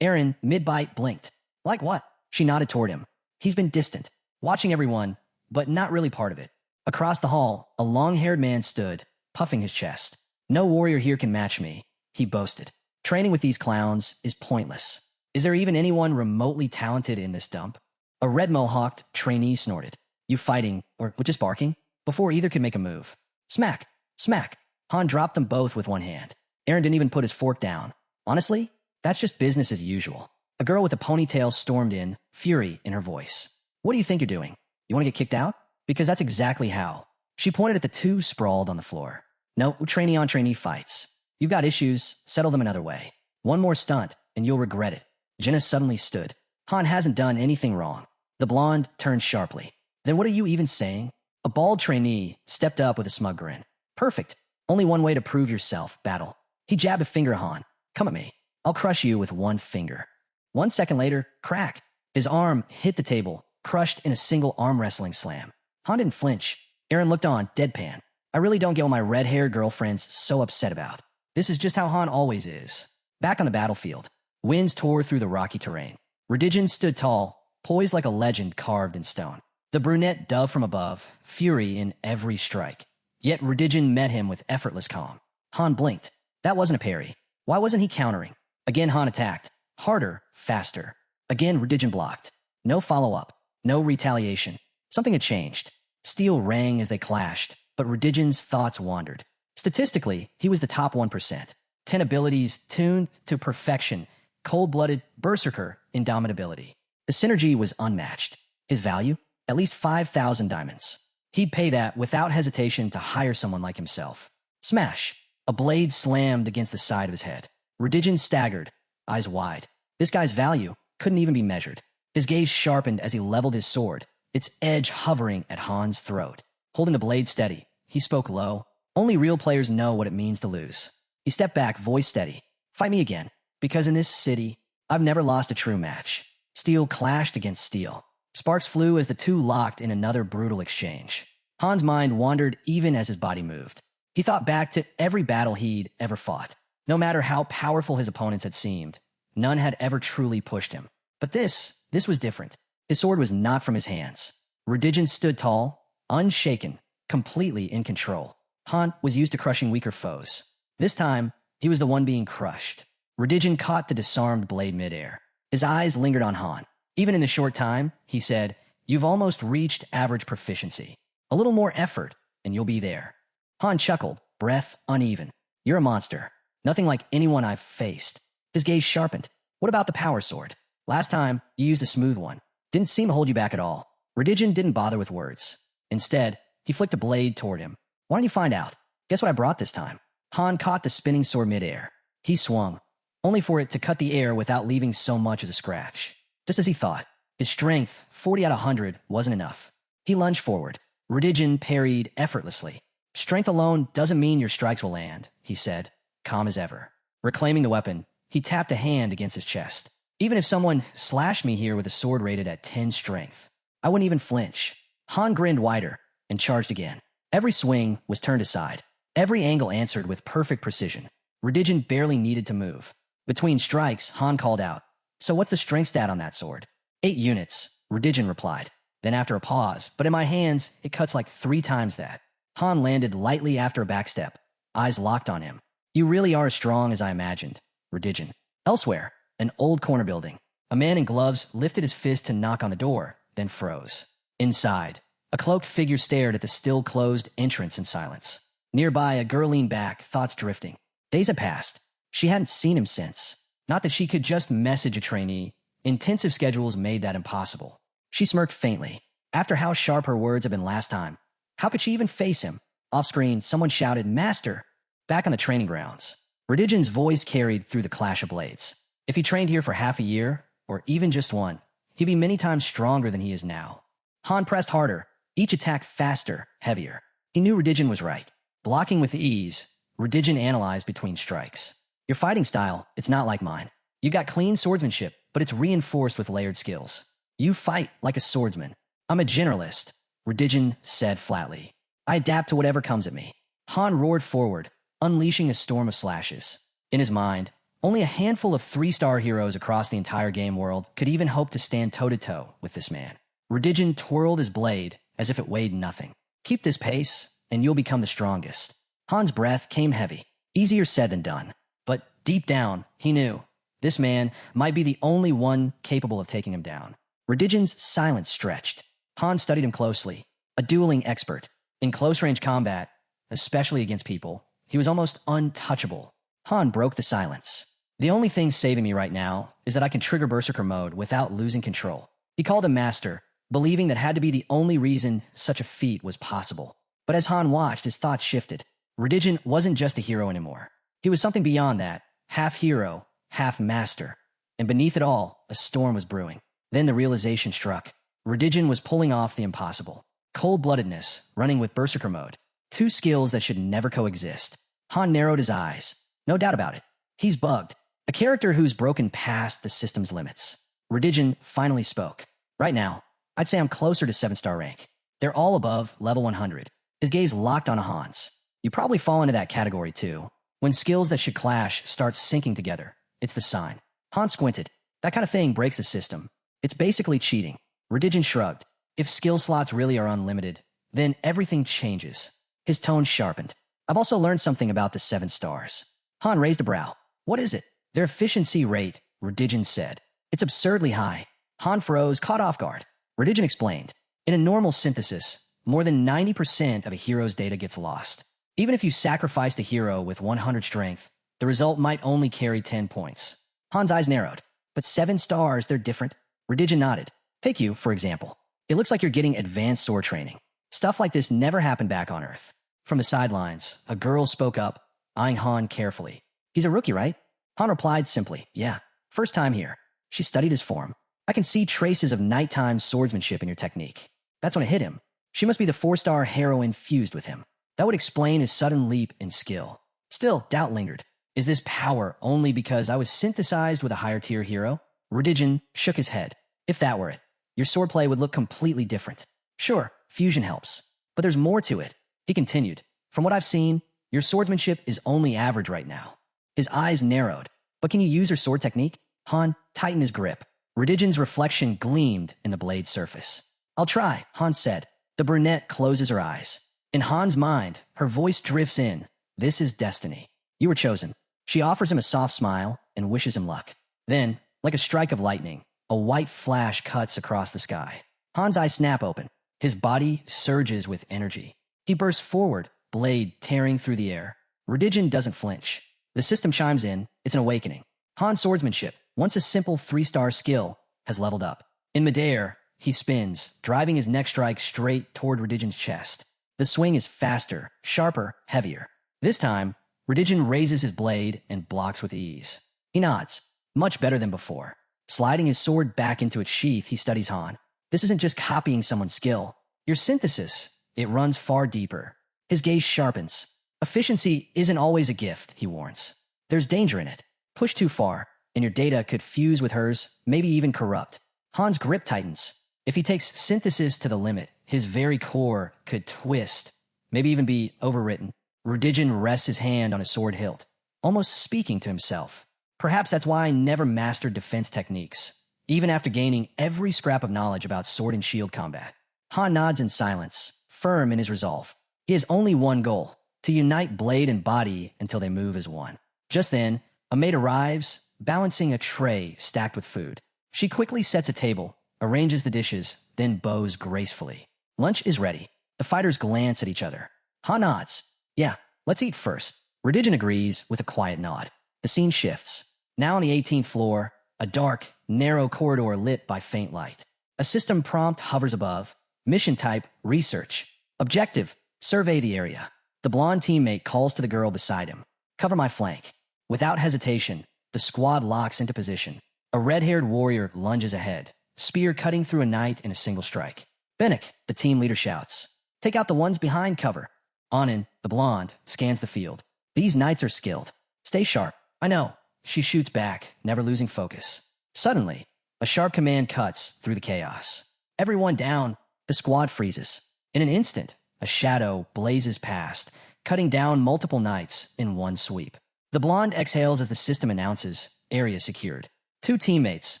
Aaron, mid-bite, blinked. Like what? She nodded toward him. He's been distant, watching everyone, but not really part of it. Across the hall, a long-haired man stood, puffing his chest. No warrior here can match me, he boasted. Training with these clowns is pointless. Is there even anyone remotely talented in this dump? A red mohawked trainee snorted. You fighting, or just barking? Before either could make a move. Smack! Smack! Han dropped them both with one hand. Aaron didn't even put his fork down. Honestly, that's just business as usual. A girl with a ponytail stormed in, fury in her voice. What do you think you're doing? You want to get kicked out? Because that's exactly how. She pointed at the two sprawled on the floor. No, trainee on trainee fights. You've got issues, settle them another way. One more stunt, and you'll regret it. Jenna suddenly stood. Han hasn't done anything wrong. The blonde turned sharply. Then what are you even saying? A bald trainee stepped up with a smug grin. Perfect. Only one way to prove yourself, battle. He jabbed a finger at Han. Come at me. I'll crush you with one finger. 1 second later, crack. His arm hit the table, crushed in a single arm wrestling slam. Han didn't flinch. Aaron looked on, deadpan. I really don't get what my red-haired girlfriend's so upset about. This is just how Han always is. Back on the battlefield, winds tore through the rocky terrain. Redigen stood tall, poised like a legend carved in stone. The brunette dove from above, fury in every strike. Yet Redigen met him with effortless calm. Han blinked. That wasn't a parry. Why wasn't he countering? Again Han attacked. Harder, faster. Again Redigen blocked. No follow-up. No retaliation. Something had changed. Steel rang as they clashed, but Redigen's thoughts wandered. Statistically, he was the top 1%. 10 abilities tuned to perfection. Cold-blooded, berserker, indomitability. The synergy was unmatched. His value? At least 5,000 diamonds. He'd pay that without hesitation to hire someone like himself. Smash! A blade slammed against the side of his head. Redigen staggered, eyes wide. This guy's value couldn't even be measured. His gaze sharpened as he leveled his sword, its edge hovering at Han's throat. Holding the blade steady, he spoke low. Only real players know what it means to lose. He stepped back, voice steady. Fight me again, because in this city, I've never lost a true match. Steel clashed against steel. Sparks flew as the two locked in another brutal exchange. Han's mind wandered even as his body moved. He thought back to every battle he'd ever fought. No matter how powerful his opponents had seemed, none had ever truly pushed him. But this was different. His sword was not from his hands. Redigen stood tall, unshaken, completely in control. Han was used to crushing weaker foes. This time, he was the one being crushed. Redigen caught the disarmed blade midair. His eyes lingered on Han. Even in the short time, he said, "You've almost reached average proficiency. A little more effort, and you'll be there." Han chuckled, breath uneven. "You're a monster. Nothing like anyone I've faced." His gaze sharpened. "What about the power sword? Last time, you used a smooth one. Didn't seem to hold you back at all." Redigen didn't bother with words. Instead, he flicked a blade toward him. "Why don't you find out? Guess what I brought this time?" Han caught the spinning sword midair. He swung, only for it to cut the air without leaving so much as a scratch. Just as he thought, his strength, 40 out of 100, wasn't enough. He lunged forward. Redigen parried effortlessly. "Strength alone doesn't mean your strikes will land," he said, calm as ever. Reclaiming the weapon, he tapped a hand against his chest. "Even if someone slashed me here with a sword rated at 10 strength, I wouldn't even flinch." Han grinned wider and charged again. Every swing was turned aside. Every angle answered with perfect precision. Redigen barely needed to move. Between strikes, Han called out, "So what's the strength stat on that sword?" 8 units, Redigen replied. Then after a pause, "But in my hands, it cuts like 3 times that." Han landed lightly after a backstep, eyes locked on him. "You really are as strong as I imagined, Redigen." Elsewhere, an old corner building. A man in gloves lifted his fist to knock on the door, then froze. Inside, a cloaked figure stared at the still-closed entrance in silence. Nearby, a girl leaned back, thoughts drifting. Days had passed. She hadn't seen him since. Not that she could just message a trainee. Intensive schedules made that impossible. She smirked faintly. After how sharp her words had been last time, how could she even face him? Off-screen, someone shouted, "Master!" Back on the training grounds. Redigen's voice carried through the clash of blades. If he trained here for half a year, or even just one, he'd be many times stronger than he is now. Han pressed harder, each attack faster, heavier. He knew Redigen was right. Blocking with ease, Redigen analyzed between strikes. "Your fighting style, it's not like mine. You got clean swordsmanship, but it's reinforced with layered skills. You fight like a swordsman. I'm a generalist," Redigen said flatly. "I adapt to whatever comes at me." Han roared forward, unleashing a storm of slashes. In his mind, only a handful of 3-star heroes across the entire game world could even hope to stand toe-to-toe with this man. Redigen twirled his blade as if it weighed nothing. "Keep this pace, and you'll become the strongest." Han's breath came heavy. Easier said than done. But deep down, he knew this man might be the only one capable of taking him down. Redigen's silence stretched. Han studied him closely. A dueling expert. In close-range combat, especially against people, he was almost untouchable. Han broke the silence. "The only thing saving me right now is that I can trigger Berserker mode without losing control." He called him Master, believing that had to be the only reason such a feat was possible. But as Han watched, his thoughts shifted. Redigen wasn't just a hero anymore. He was something beyond that, half hero, half master. And beneath it all, a storm was brewing. Then the realization struck. Redigen was pulling off the impossible. Cold-bloodedness, running with Berserker mode. Two skills that should never coexist. Han narrowed his eyes. No doubt about it. He's bugged. A character who's broken past the system's limits. Redigen finally spoke. Right now, I'd say I'm closer to 7-star rank. They're all above level 100. His gaze locked on Han's. You probably fall into that category too. When skills that should clash start syncing together, it's the sign. Han squinted. That kind of thing breaks the system. It's basically cheating. Redigen shrugged. If skill slots really are unlimited, then everything changes. His tone sharpened. I've also learned something about the 7 stars. Han raised a brow. What is it? Their efficiency rate, Redigen said. It's absurdly high. Han froze, caught off guard. Redigen explained. In a normal synthesis, more than 90% of a hero's data gets lost. Even if you sacrificed a hero with 100 strength, the result might only carry 10 points. Han's eyes narrowed. But 7 stars, they're different. Redigen nodded. Take you, for example. It looks like you're getting advanced sword training. Stuff like this never happened back on Earth. From the sidelines, a girl spoke up, eyeing Han carefully. He's a rookie, right? Han replied simply, yeah. First time here. She studied his form. I can see traces of nighttime swordsmanship in your technique. That's when it hit him. She must be the 4-star heroine fused with him. That would explain his sudden leap in skill. Still, doubt lingered. Is this power only because I was synthesized with a higher tier hero? Redigen shook his head. If that were it, your swordplay would look completely different. Sure, fusion helps. But there's more to it. He continued. From what I've seen, your swordsmanship is only average right now. His eyes narrowed. But can you use your sword technique? Han tightened his grip. Redigen's reflection gleamed in the blade's surface. I'll try, Han said. The brunette closes her eyes. In Han's mind, her voice drifts in. This is destiny. You were chosen. She offers him a soft smile and wishes him luck. Then, like a strike of lightning, a white flash cuts across the sky. Han's eyes snap open. His body surges with energy. He bursts forward, blade tearing through the air. Redigen doesn't flinch. The system chimes in. It's an awakening. Han's swordsmanship, once a simple 3-star skill, has leveled up. In midair, he spins, driving his next strike straight toward Redigen's chest. The swing is faster, sharper, heavier. This time, Redigen raises his blade and blocks with ease. He nods. Much better than before. Sliding his sword back into its sheath, he studies Han. This isn't just copying someone's skill. Your synthesis, it runs far deeper. His gaze sharpens. Efficiency isn't always a gift, he warns. There's danger in it. Push too far, and your data could fuse with hers, maybe even corrupt. Han's grip tightens. If he takes synthesis to the limit, his very core could twist, maybe even be overwritten. Redigen rests his hand on his sword hilt, almost speaking to himself. Perhaps that's why I never mastered defense techniques, even after gaining every scrap of knowledge about sword and shield combat. Han nods in silence, firm in his resolve. He has only one goal, to unite blade and body until they move as one. Just then, a maid arrives, balancing a tray stacked with food. She quickly sets a table, arranges the dishes, then bows gracefully. Lunch is ready. The fighters glance at each other. Han nods. Yeah, let's eat first. Redigen agrees with a quiet nod. The scene shifts. Now on the 18th floor, a dark, narrow corridor lit by faint light. A system prompt hovers above. Mission type, research. Objective, survey the area. The blonde teammate calls to the girl beside him. Cover my flank. Without hesitation, the squad locks into position. A red-haired warrior lunges ahead, spear cutting through a knight in a single strike. Bennick, the team leader shouts. Take out the ones behind cover. Anin, the blonde, scans the field. These knights are skilled. Stay sharp. I know. She shoots back, never losing focus. Suddenly, a sharp command cuts through the chaos. Everyone down. The squad freezes. In an instant, a shadow blazes past, cutting down multiple knights in one sweep. The blonde exhales as the system announces, area secured. 2 teammates,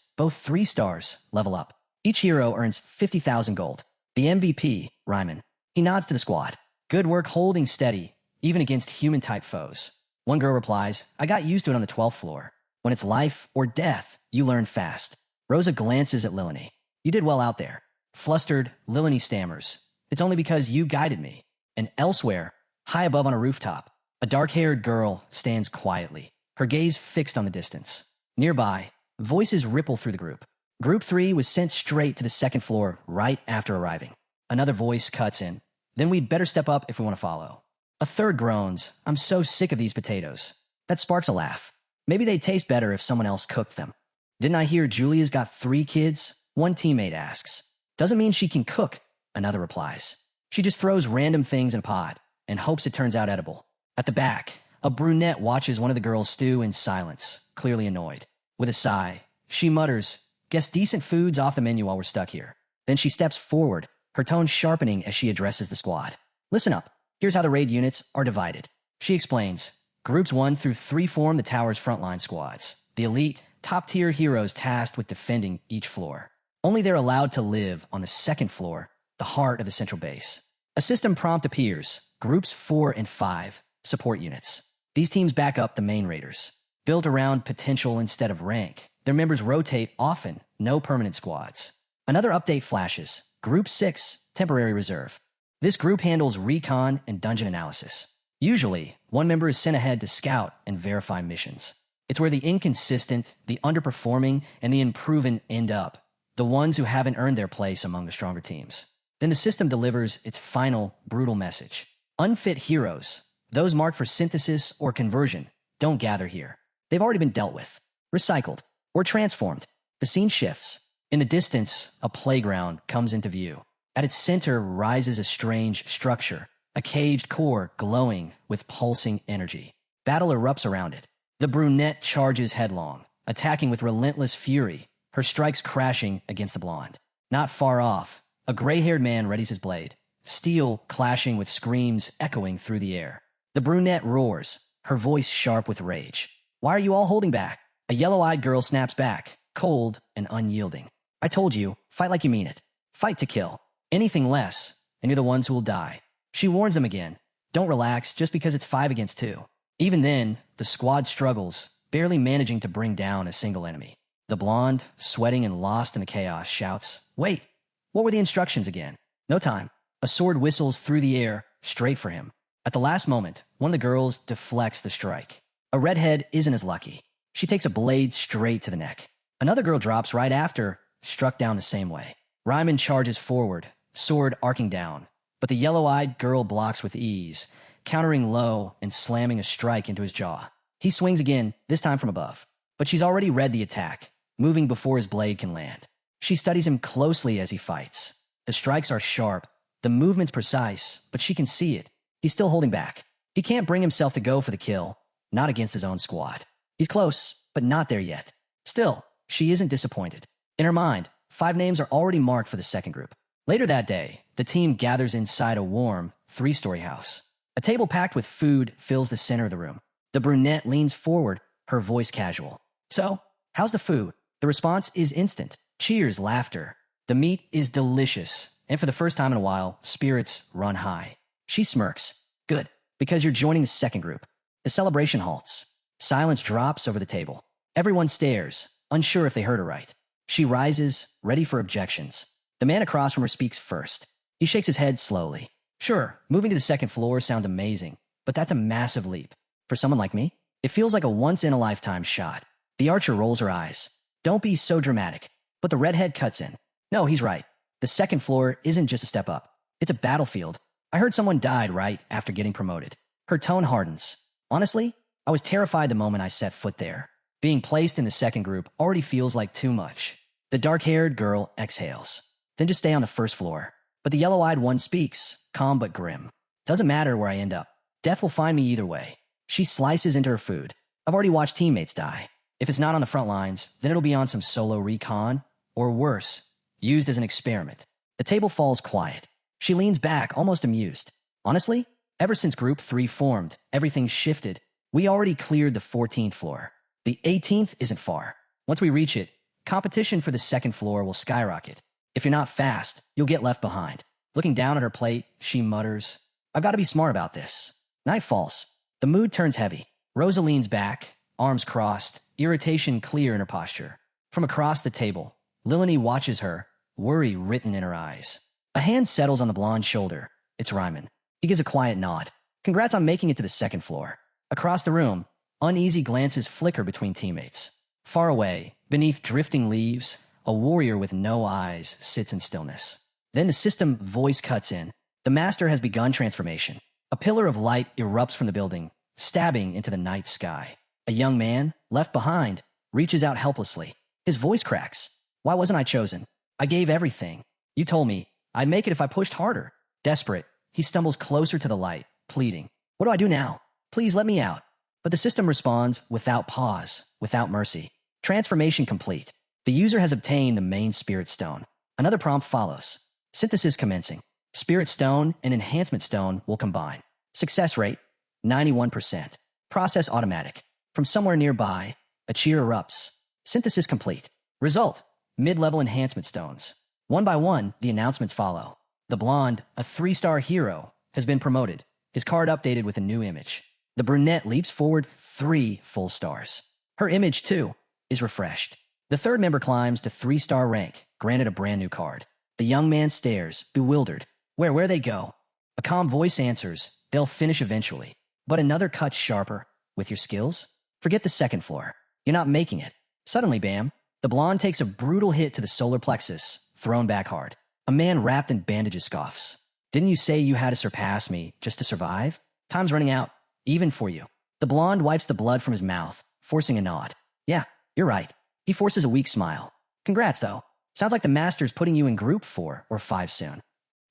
both 3 stars, level up. Each hero earns 50,000 gold. The MVP, Ryman. He nods to the squad. Good work holding steady, even against human-type foes. One girl replies, I got used to it on the 12th floor. When it's life or death, you learn fast. Rosa glances at Lilini. You did well out there. Flustered, Lilini stammers. It's only because you guided me. And elsewhere, high above on a rooftop, a dark-haired girl stands quietly, her gaze fixed on the distance. Nearby, voices ripple through the group. Group 3 was sent straight to the second floor right after arriving. Another voice cuts in. Then we'd better step up if we want to follow. A third groans, I'm so sick of these potatoes. That sparks a laugh. Maybe they'd taste better if someone else cooked them. Didn't I hear Julia's got 3 kids? One teammate asks. Doesn't mean she can cook, another replies. She just throws random things in a pot and hopes it turns out edible. At the back, a brunette watches one of the girls stew in silence, clearly annoyed. With a sigh, she mutters, guess decent food's off the menu while we're stuck here. Then she steps forward, her tone sharpening as she addresses the squad. Listen up. Here's how the raid units are divided. She explains. Groups 1 through 3 form the tower's frontline squads. The elite, top-tier heroes tasked with defending each floor. Only they're allowed to live on the second floor, the heart of the central base. A system prompt appears. Groups 4 and 5, support units. These teams back up the main raiders. Built around potential instead of rank, their members rotate often, no permanent squads. Another update flashes. Group 6, temporary reserve. This group handles recon and dungeon analysis. Usually, one member is sent ahead to scout and verify missions. It's where the inconsistent, the underperforming, and the unproven end up, the ones who haven't earned their place among the stronger teams. Then the system delivers its final, brutal message. Unfit heroes, those marked for synthesis or conversion, don't gather here. They've already been dealt with, recycled, or transformed. The scene shifts. In the distance, a playground comes into view. At its center rises a strange structure, a caged core glowing with pulsing energy. Battle erupts around it. The brunette charges headlong, attacking with relentless fury, her strikes crashing against the blonde. Not far off, a gray-haired man readies his blade, steel clashing with screams echoing through the air. The brunette roars, her voice sharp with rage. Why are you all holding back? A yellow-eyed girl snaps back, cold and unyielding. I told you, fight like you mean it. Fight to kill. Anything less, and you're the ones who will die. She warns them again. Don't relax just because it's 5 against 2. Even then, the squad struggles, barely managing to bring down a single enemy. The blonde, sweating and lost in the chaos, shouts, Wait, what were the instructions again? No time. A sword whistles through the air, straight for him. At the last moment, one of the girls deflects the strike. A redhead isn't as lucky. She takes a blade straight to the neck. Another girl drops right after, struck down the same way. Ryman charges forward, sword arcing down, but the yellow-eyed girl blocks with ease, countering low and slamming a strike into his jaw. He swings again, this time from above, but she's already read the attack, moving before his blade can land. She studies him closely as he fights. The strikes are sharp, the movement's precise, but she can see it. He's still holding back. He can't bring himself to go for the kill, not against his own squad. He's close, but not there yet. Still, she isn't disappointed. In her mind, 5 names are already marked for the second group. Later that day, the team gathers inside a warm, 3-story house. A table packed with food fills the center of the room. The brunette leans forward, her voice casual. So, how's the food? The response is instant. Cheers, laughter. The meat is delicious, and for the first time in a while, spirits run high. She smirks. Good, because you're joining the second group. The celebration halts. Silence drops over the table. Everyone stares, unsure if they heard her right. She rises, ready for objections. The man across from her speaks first. He shakes his head slowly. Sure, moving to the second floor sounds amazing, but that's a massive leap. For someone like me, it feels like a once-in-a-lifetime shot. The archer rolls her eyes. Don't be so dramatic. But the redhead cuts in. No, he's right. The second floor isn't just a step up. It's a battlefield. I heard someone died right after getting promoted. Her tone hardens. Honestly, I was terrified the moment I set foot there. Being placed in the second group already feels like too much. The dark-haired girl exhales. Then just stay on the first floor. But the yellow-eyed one speaks, calm but grim. Doesn't matter where I end up. Death will find me either way. She slices into her food. I've already watched teammates die. If it's not on the front lines, then it'll be on some solo recon, or worse, used as an experiment. The table falls quiet. She leans back, almost amused. Honestly, ever since Group 3 formed, everything's shifted. We already cleared the 14th floor. The 18th isn't far. Once we reach it, competition for the second floor will skyrocket. If you're not fast, you'll get left behind. Looking down at her plate, she mutters, I've got to be smart about this. Night falls. The mood turns heavy. Rosa leans back, arms crossed, irritation clear in her posture. From across the table, Lilani watches her, worry written in her eyes. A hand settles on the blonde's shoulder. It's Ryman. He gives a quiet nod. Congrats on making it to the second floor. Across the room, uneasy glances flicker between teammates. Far away, beneath drifting leaves, a warrior with no eyes sits in stillness. Then the system voice cuts in. The master has begun transformation. A pillar of light erupts from the building, stabbing into the night sky. A young man, left behind, reaches out helplessly. His voice cracks. Why wasn't I chosen? I gave everything. You told me I'd make it if I pushed harder. Desperate, he stumbles closer to the light, pleading. What do I do now? Please let me out. But the system responds without pause, without mercy. Transformation complete. The user has obtained the main spirit stone. Another prompt follows. Synthesis commencing. Spirit stone and enhancement stone will combine. Success rate, 91%. Process automatic. From somewhere nearby, a cheer erupts. Synthesis complete. Result, mid-level enhancement stones. One by one, the announcements follow. The blonde, a 3-star hero, has been promoted. His card updated with a new image. The brunette leaps forward 3 full stars. Her image, too, is refreshed. The third member climbs to 3-star rank, granted a brand new card. The young man stares, bewildered. Where they go? A calm voice answers, they'll finish eventually. But another cuts sharper. With your skills? Forget the second floor. You're not making it. Suddenly, bam, the blonde takes a brutal hit to the solar plexus, thrown back hard. A man wrapped in bandages scoffs. Didn't you say you had to surpass me just to survive? Time's running out, even for you. The blonde wipes the blood from his mouth, forcing a nod. Yeah, you're right. He forces a weak smile. Congrats, though. Sounds like the master's putting you in group 4 or 5 soon.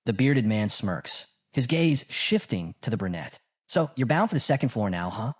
The bearded man smirks, his gaze shifting to the brunette. So, you're bound for the second floor now, huh?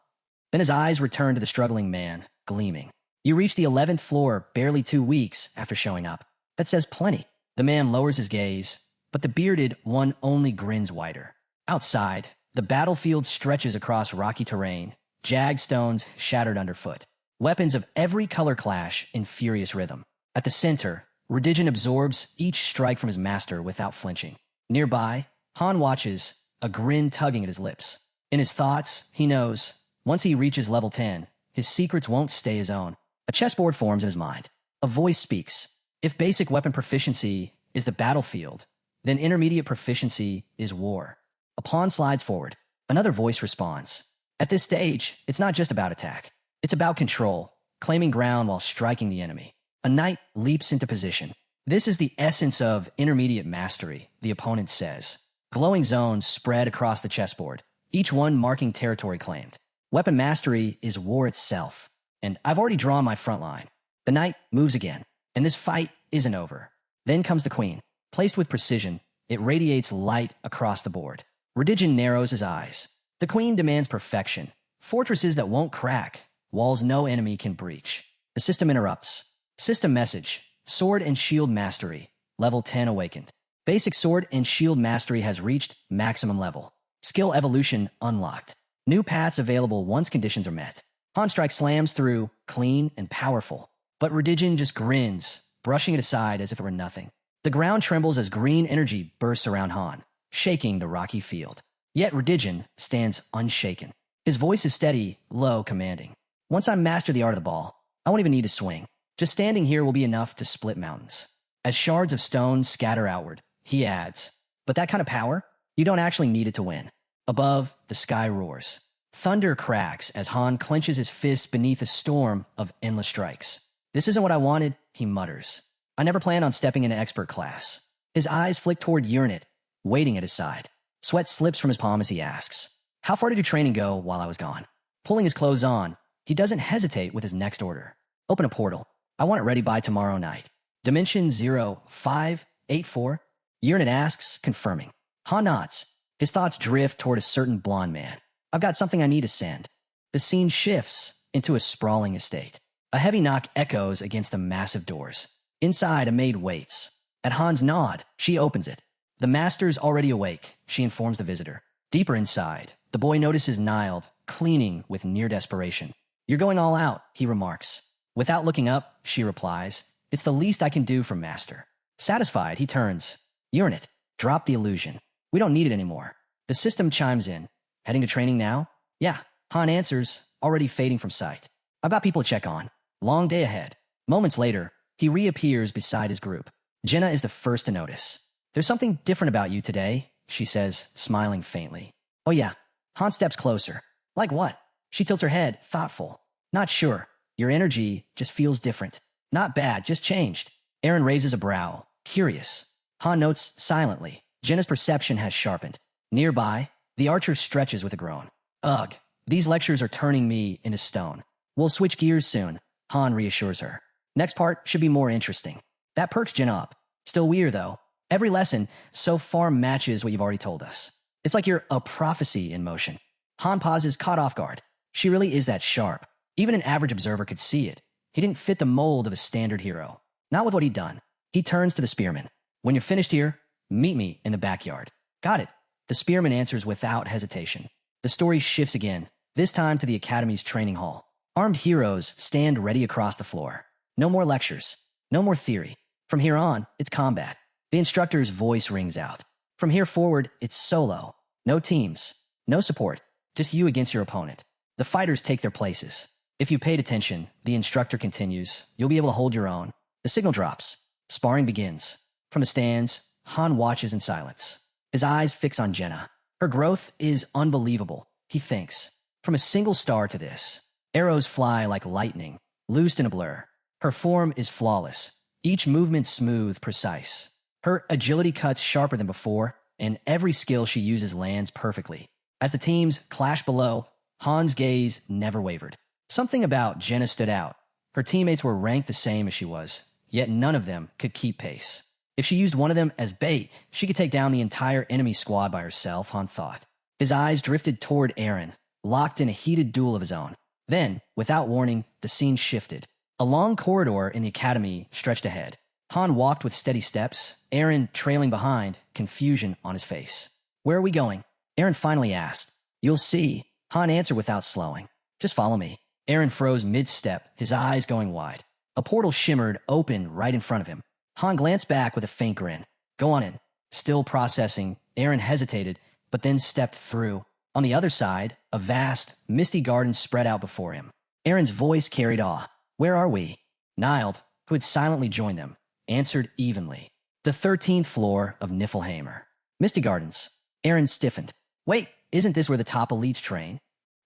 Then his eyes return to the struggling man, gleaming. You reach the 11th floor barely 2 weeks after showing up. That says plenty. The man lowers his gaze, but the bearded one only grins wider. Outside, the battlefield stretches across rocky terrain, jagged stones shattered underfoot. Weapons of every color clash in furious rhythm. At the center, Reorganizing absorbs each strike from his master without flinching. Nearby, Han watches, a grin tugging at his lips. In his thoughts, he knows, once he reaches level 10, his secrets won't stay his own. A chessboard forms in his mind. A voice speaks. If basic weapon proficiency is the battlefield, then intermediate proficiency is war. A pawn slides forward. Another voice responds. At this stage, it's not just about attack. It's about control, claiming ground while striking the enemy. A knight leaps into position. This is the essence of intermediate mastery, the opponent says. Glowing zones spread across the chessboard, each one marking territory claimed. Weapon mastery is war itself, and I've already drawn my front line. The knight moves again, and this fight isn't over. Then comes the queen. Placed with precision, it radiates light across the board. Reorganizing narrows his eyes. The queen demands perfection. Fortresses that won't crack, walls no enemy can breach. The system interrupts. System message. Sword and Shield Mastery. Level 10 awakened. Basic Sword and Shield Mastery has reached maximum level. Skill evolution unlocked. New paths available once conditions are met. Han Strike slams through, clean and powerful. But Reorganizing just grins, brushing it aside as if it were nothing. The ground trembles as green energy bursts around Han, shaking the rocky field. Yet Reorganizing stands unshaken. His voice is steady, low, commanding. Once I master the art of the ball, I won't even need to swing. Just standing here will be enough to split mountains. As shards of stone scatter outward, he adds, but that kind of power, you don't actually need it to win. Above, the sky roars. Thunder cracks as Han clenches his fist beneath a storm of endless strikes. This isn't what I wanted, he mutters. I never planned on stepping into expert class. His eyes flick toward Urinate, waiting at his side. Sweat slips from his palm as he asks, how far did your training go while I was gone? Pulling his clothes on, he doesn't hesitate with his next order. Open a portal. I want it ready by tomorrow night. Dimension 0584. Urinate asks, confirming. Han nods. His thoughts drift toward a certain blonde man. I've got something I need to send. The scene shifts into a sprawling estate. A heavy knock echoes against the massive doors. Inside, a maid waits. At Han's nod, she opens it. The master's already awake, she informs the visitor. Deeper inside, the boy notices Niled, cleaning with near desperation. You're going all out, he remarks. Without looking up, she replies, it's the least I can do for master. Satisfied, he turns. Urinate, drop the illusion. We don't need it anymore. The system chimes in. Heading to training now? Yeah, Han answers, already fading from sight. I've got people to check on. Long day ahead. Moments later, he reappears beside his group. Jenna is the first to notice. There's something different about you today, she says, smiling faintly. Oh yeah. Han steps closer. Like what? She tilts her head, thoughtful. Not sure. Your energy just feels different. Not bad, just changed. Aaron raises a brow, curious. Han notes silently. Jenna's perception has sharpened. Nearby, the archer stretches with a groan. Ugh, these lectures are turning me into stone. We'll switch gears soon, Han reassures her. Next part should be more interesting. That perks Jenna up. Still weird, though. Every lesson so far matches what you've already told us. It's like you're a prophecy in motion. Han pauses, caught off guard. She really is that sharp. Even an average observer could see it. He didn't fit the mold of a standard hero. Not with what he'd done. He turns to the spearman. When you're finished here, meet me in the backyard. Got it. The spearman answers without hesitation. The story shifts again, this time to the Academy's training hall. Armed heroes stand ready across the floor. No more lectures. No more theory. From here on, it's combat. The instructor's voice rings out. From here forward, it's solo. No teams. No support. Just you against your opponent. The fighters take their places. If you paid attention, the instructor continues. You'll be able to hold your own. The signal drops. Sparring begins. From the stands, Han watches in silence. His eyes fix on Jenna. Her growth is unbelievable, he thinks. From a single star to this. Arrows fly like lightning, loosed in a blur. Her form is flawless. Each movement smooth, precise. Her agility cuts sharper than before, and every skill she uses lands perfectly. As the teams clash below, Han's gaze never wavered. Something about Jenna stood out. Her teammates were ranked the same as she was, yet none of them could keep pace. If she used one of them as bait, she could take down the entire enemy squad by herself, Han thought. His eyes drifted toward Aaron, locked in a heated duel of his own. Then, without warning, the scene shifted. A long corridor in the academy stretched ahead. Han walked with steady steps, Aaron trailing behind, confusion on his face. Where are we going? Aaron finally asked. You'll see. Han answered without slowing. Just follow me. Aaron froze mid-step, his eyes going wide. A portal shimmered open right in front of him. Han glanced back with a faint grin. Go on in. Still processing, Aaron hesitated, but then stepped through. On the other side, a vast, misty garden spread out before him. Aaron's voice carried awe. Where are we? Nild, who had silently joined them, answered evenly. The 13th floor of Niflheimer. Misty Gardens. Aaron stiffened. Wait, isn't this where the top elites train?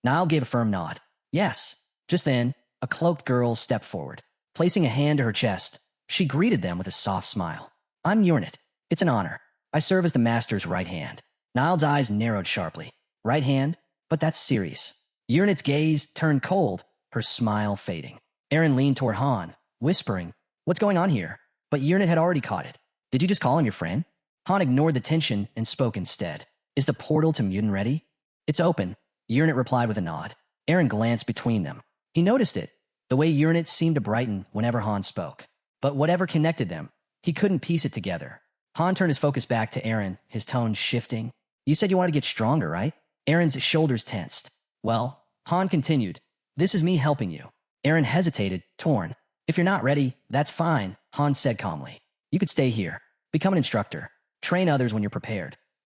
Niall gave a firm nod. Yes. Just then, a cloaked girl stepped forward. Placing a hand to her chest, she greeted them with a soft smile. I'm Urnit. It's an honor. I serve as the master's right hand. Niall's eyes narrowed sharply. Right hand? But that's serious. Urnit's gaze turned cold, her smile fading. Aaron leaned toward Han, whispering, What's going on here? But Urnit had already caught it. Did you just call him your friend? Han ignored the tension and spoke instead. Is the portal to Mutant ready? It's open. Urnit replied with a nod. Aaron glanced between them. He noticed it, the way Urnit seemed to brighten whenever Han spoke. But whatever connected them, he couldn't piece it together. Han turned his focus back to Aaron, his tone shifting. You said you wanted to get stronger, right? Aaron's shoulders tensed. Well, Han continued. This is me helping you. Aaron hesitated, torn. If you're not ready, that's fine, Han said calmly. You could stay here. Become an instructor. Train others when you're prepared.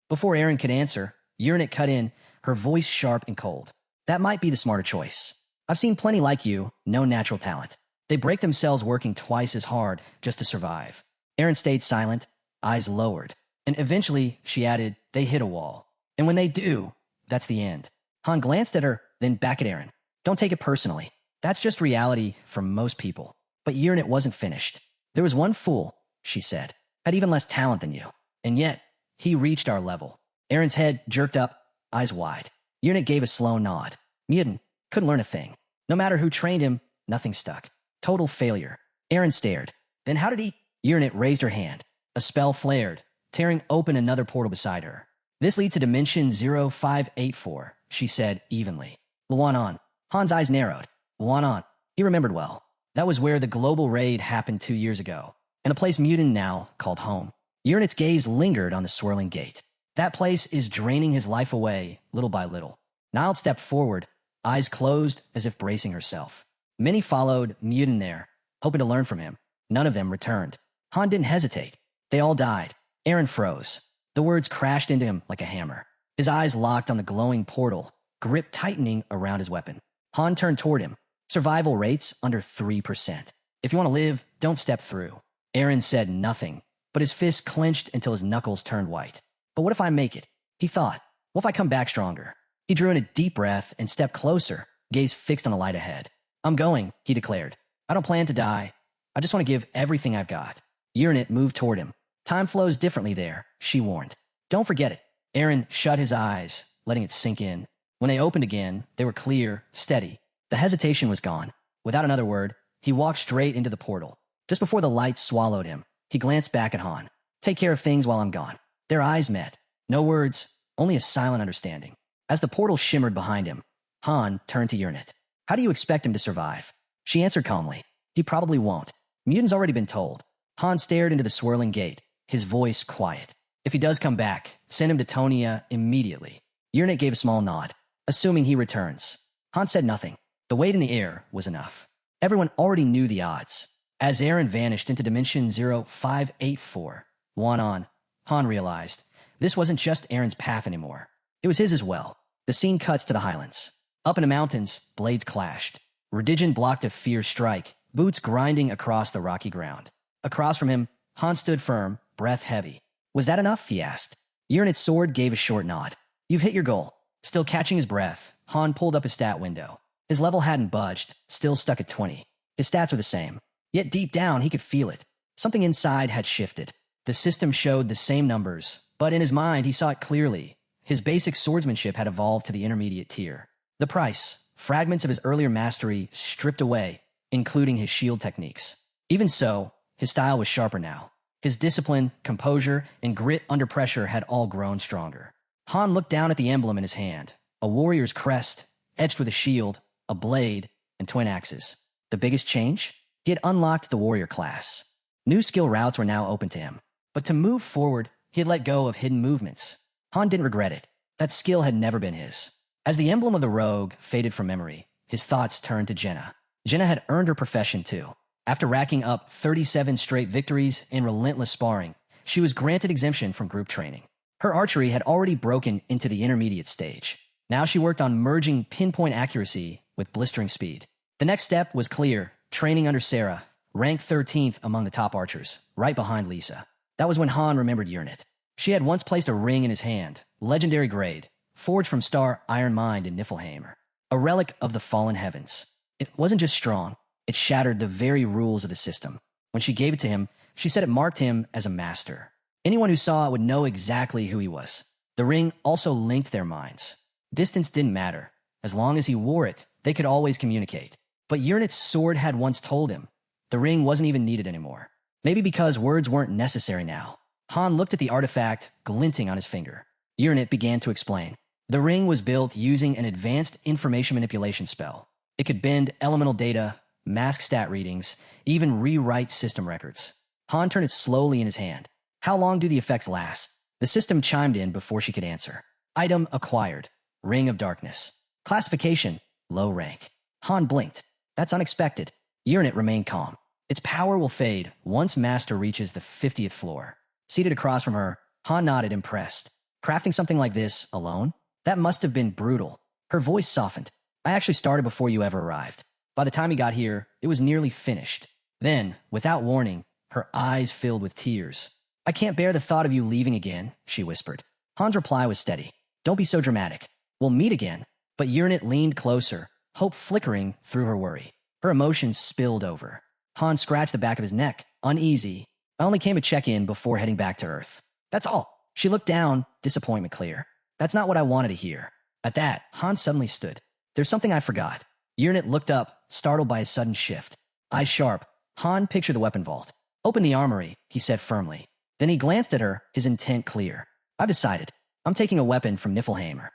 Before Aaron could answer, Urnit cut in, her voice sharp and cold. That might be the smarter choice. I've seen plenty like you, no natural talent. They break themselves working twice as hard just to survive. Aaron stayed silent, eyes lowered. And eventually, she added, they hit a wall. And when they do, that's the end. Han glanced at her, then back at Aaron. Don't take it personally. That's just reality for most people. But Urnit wasn't finished. There was one fool, she said, had even less talent than you. And yet, he reached our level. Aaron's head jerked up, eyes wide. Urnit gave a slow nod. Mutant, couldn't learn a thing. No matter who trained him, nothing stuck. Total failure. Aaron stared. Then how did he? Urnit raised her hand. A spell flared, tearing open another portal beside her. This leads to dimension 0584, she said evenly. Luanon. Han's eyes narrowed. Luanon. He remembered well. That was where the global raid happened 2 years ago, and a place Mutant now called home. Urnit's gaze lingered on the swirling gate. That place is draining his life away, little by little. Niall stepped forward, eyes closed as if bracing herself. Many followed Mutant there, hoping to learn from him. None of them returned. Han didn't hesitate. They all died. Aaron froze. The words crashed into him like a hammer. His eyes locked on the glowing portal, grip tightening around his weapon. Han turned toward him. Survival rates under 3%. If you want to live, don't step through. Aaron said nothing, but his fists clenched until his knuckles turned white. But what if I make it? He thought. What if I come back stronger? He drew in a deep breath and stepped closer, gaze fixed on the light ahead. I'm going, he declared. I don't plan to die. I just want to give everything I've got. Uranit moved toward him. Time flows differently there, she warned. Don't forget it. Aaron shut his eyes, letting it sink in. When they opened again, they were clear, steady. The hesitation was gone. Without another word, he walked straight into the portal. Just before the lights swallowed him, he glanced back at Han. Take care of things while I'm gone. Their eyes met. No words, only a silent understanding. As the portal shimmered behind him, Han turned to Uranit. How do you expect him to survive? She answered calmly. He probably won't. Mutan's already been told. Han stared into the swirling gate, his voice quiet. If he does come back, send him to Tonia immediately. Uranit gave a small nod, assuming he returns. Han said nothing. The weight in the air was enough. Everyone already knew the odds. As Aaron vanished into dimension 0584, on, Han realized this wasn't just Aaron's path anymore. It was his as well. The scene cuts to the highlands. Up in the mountains, blades clashed. Redigen blocked a fierce strike, boots grinding across the rocky ground. Across from him, Han stood firm, breath heavy. Was that enough? He asked. Uranit's sword gave a short nod. You've hit your goal. Still catching his breath, Han pulled up his stat window. His level hadn't budged, still stuck at 20. His stats were the same. Yet deep down, he could feel it. Something inside had shifted. The system showed the same numbers, but in his mind, he saw it clearly. His basic swordsmanship had evolved to the intermediate tier. The price, fragments of his earlier mastery stripped away, including his shield techniques. Even so, his style was sharper now. His discipline, composure, and grit under pressure had all grown stronger. Han looked down at the emblem in his hand, a warrior's crest, etched with a shield, a blade, and twin axes. The biggest change? He had unlocked the warrior class. New skill routes were now open to him. But to move forward, he had let go of hidden movements. Han didn't regret it. That skill had never been his. As the emblem of the rogue faded from memory, his thoughts turned to Jenna. Jenna had earned her profession too. After racking up 37 straight victories in relentless sparring, she was granted exemption from group training. Her archery had already broken into the intermediate stage. Now she worked on merging pinpoint accuracy with blistering speed. The next step was clear, training under Sarah, ranked 13th among the top archers, right behind Lisa. That was when Han remembered Uranit. She had once placed a ring in his hand, legendary grade, forged from Star Iron Mind in Niflheim, a relic of the fallen heavens. It wasn't just strong, it shattered the very rules of the system. When she gave it to him, she said it marked him as a master. Anyone who saw it would know exactly who he was. The ring also linked their minds. Distance didn't matter. As long as he wore it, they could always communicate. But Uranit's sword had once told him the ring wasn't even needed anymore. Maybe because words weren't necessary now. Han looked at the artifact glinting on his finger. Uranit began to explain. The ring was built using an advanced information manipulation spell. It could bend elemental data, mask stat readings, even rewrite system records. Han turned it slowly in his hand. How long do the effects last? The system chimed in before she could answer. Item acquired. Ring of Darkness. Classification. Low rank. Han blinked. That's unexpected. Uranit remained calm. Its power will fade once Master reaches the 50th floor. Seated across from her, Han nodded, impressed. Crafting something like this alone? That must have been brutal. Her voice softened. I actually started before you ever arrived. By the time he got here, it was nearly finished. Then, without warning, her eyes filled with tears. I can't bear the thought of you leaving again, she whispered. Han's reply was steady. Don't be so dramatic. We'll meet again. But Uranit leaned closer, hope flickering through her worry. Her emotions spilled over. Han scratched the back of his neck, uneasy. I only came to check in before heading back to Earth. That's all. She looked down, disappointment clear. That's not what I wanted to hear. At that, Han suddenly stood. There's something I forgot. Uranit looked up, startled by his sudden shift. Eyes sharp, Han pictured the weapon vault. Open the armory, he said firmly. Then he glanced at her, his intent clear. I've decided. I'm taking a weapon from Niflheim.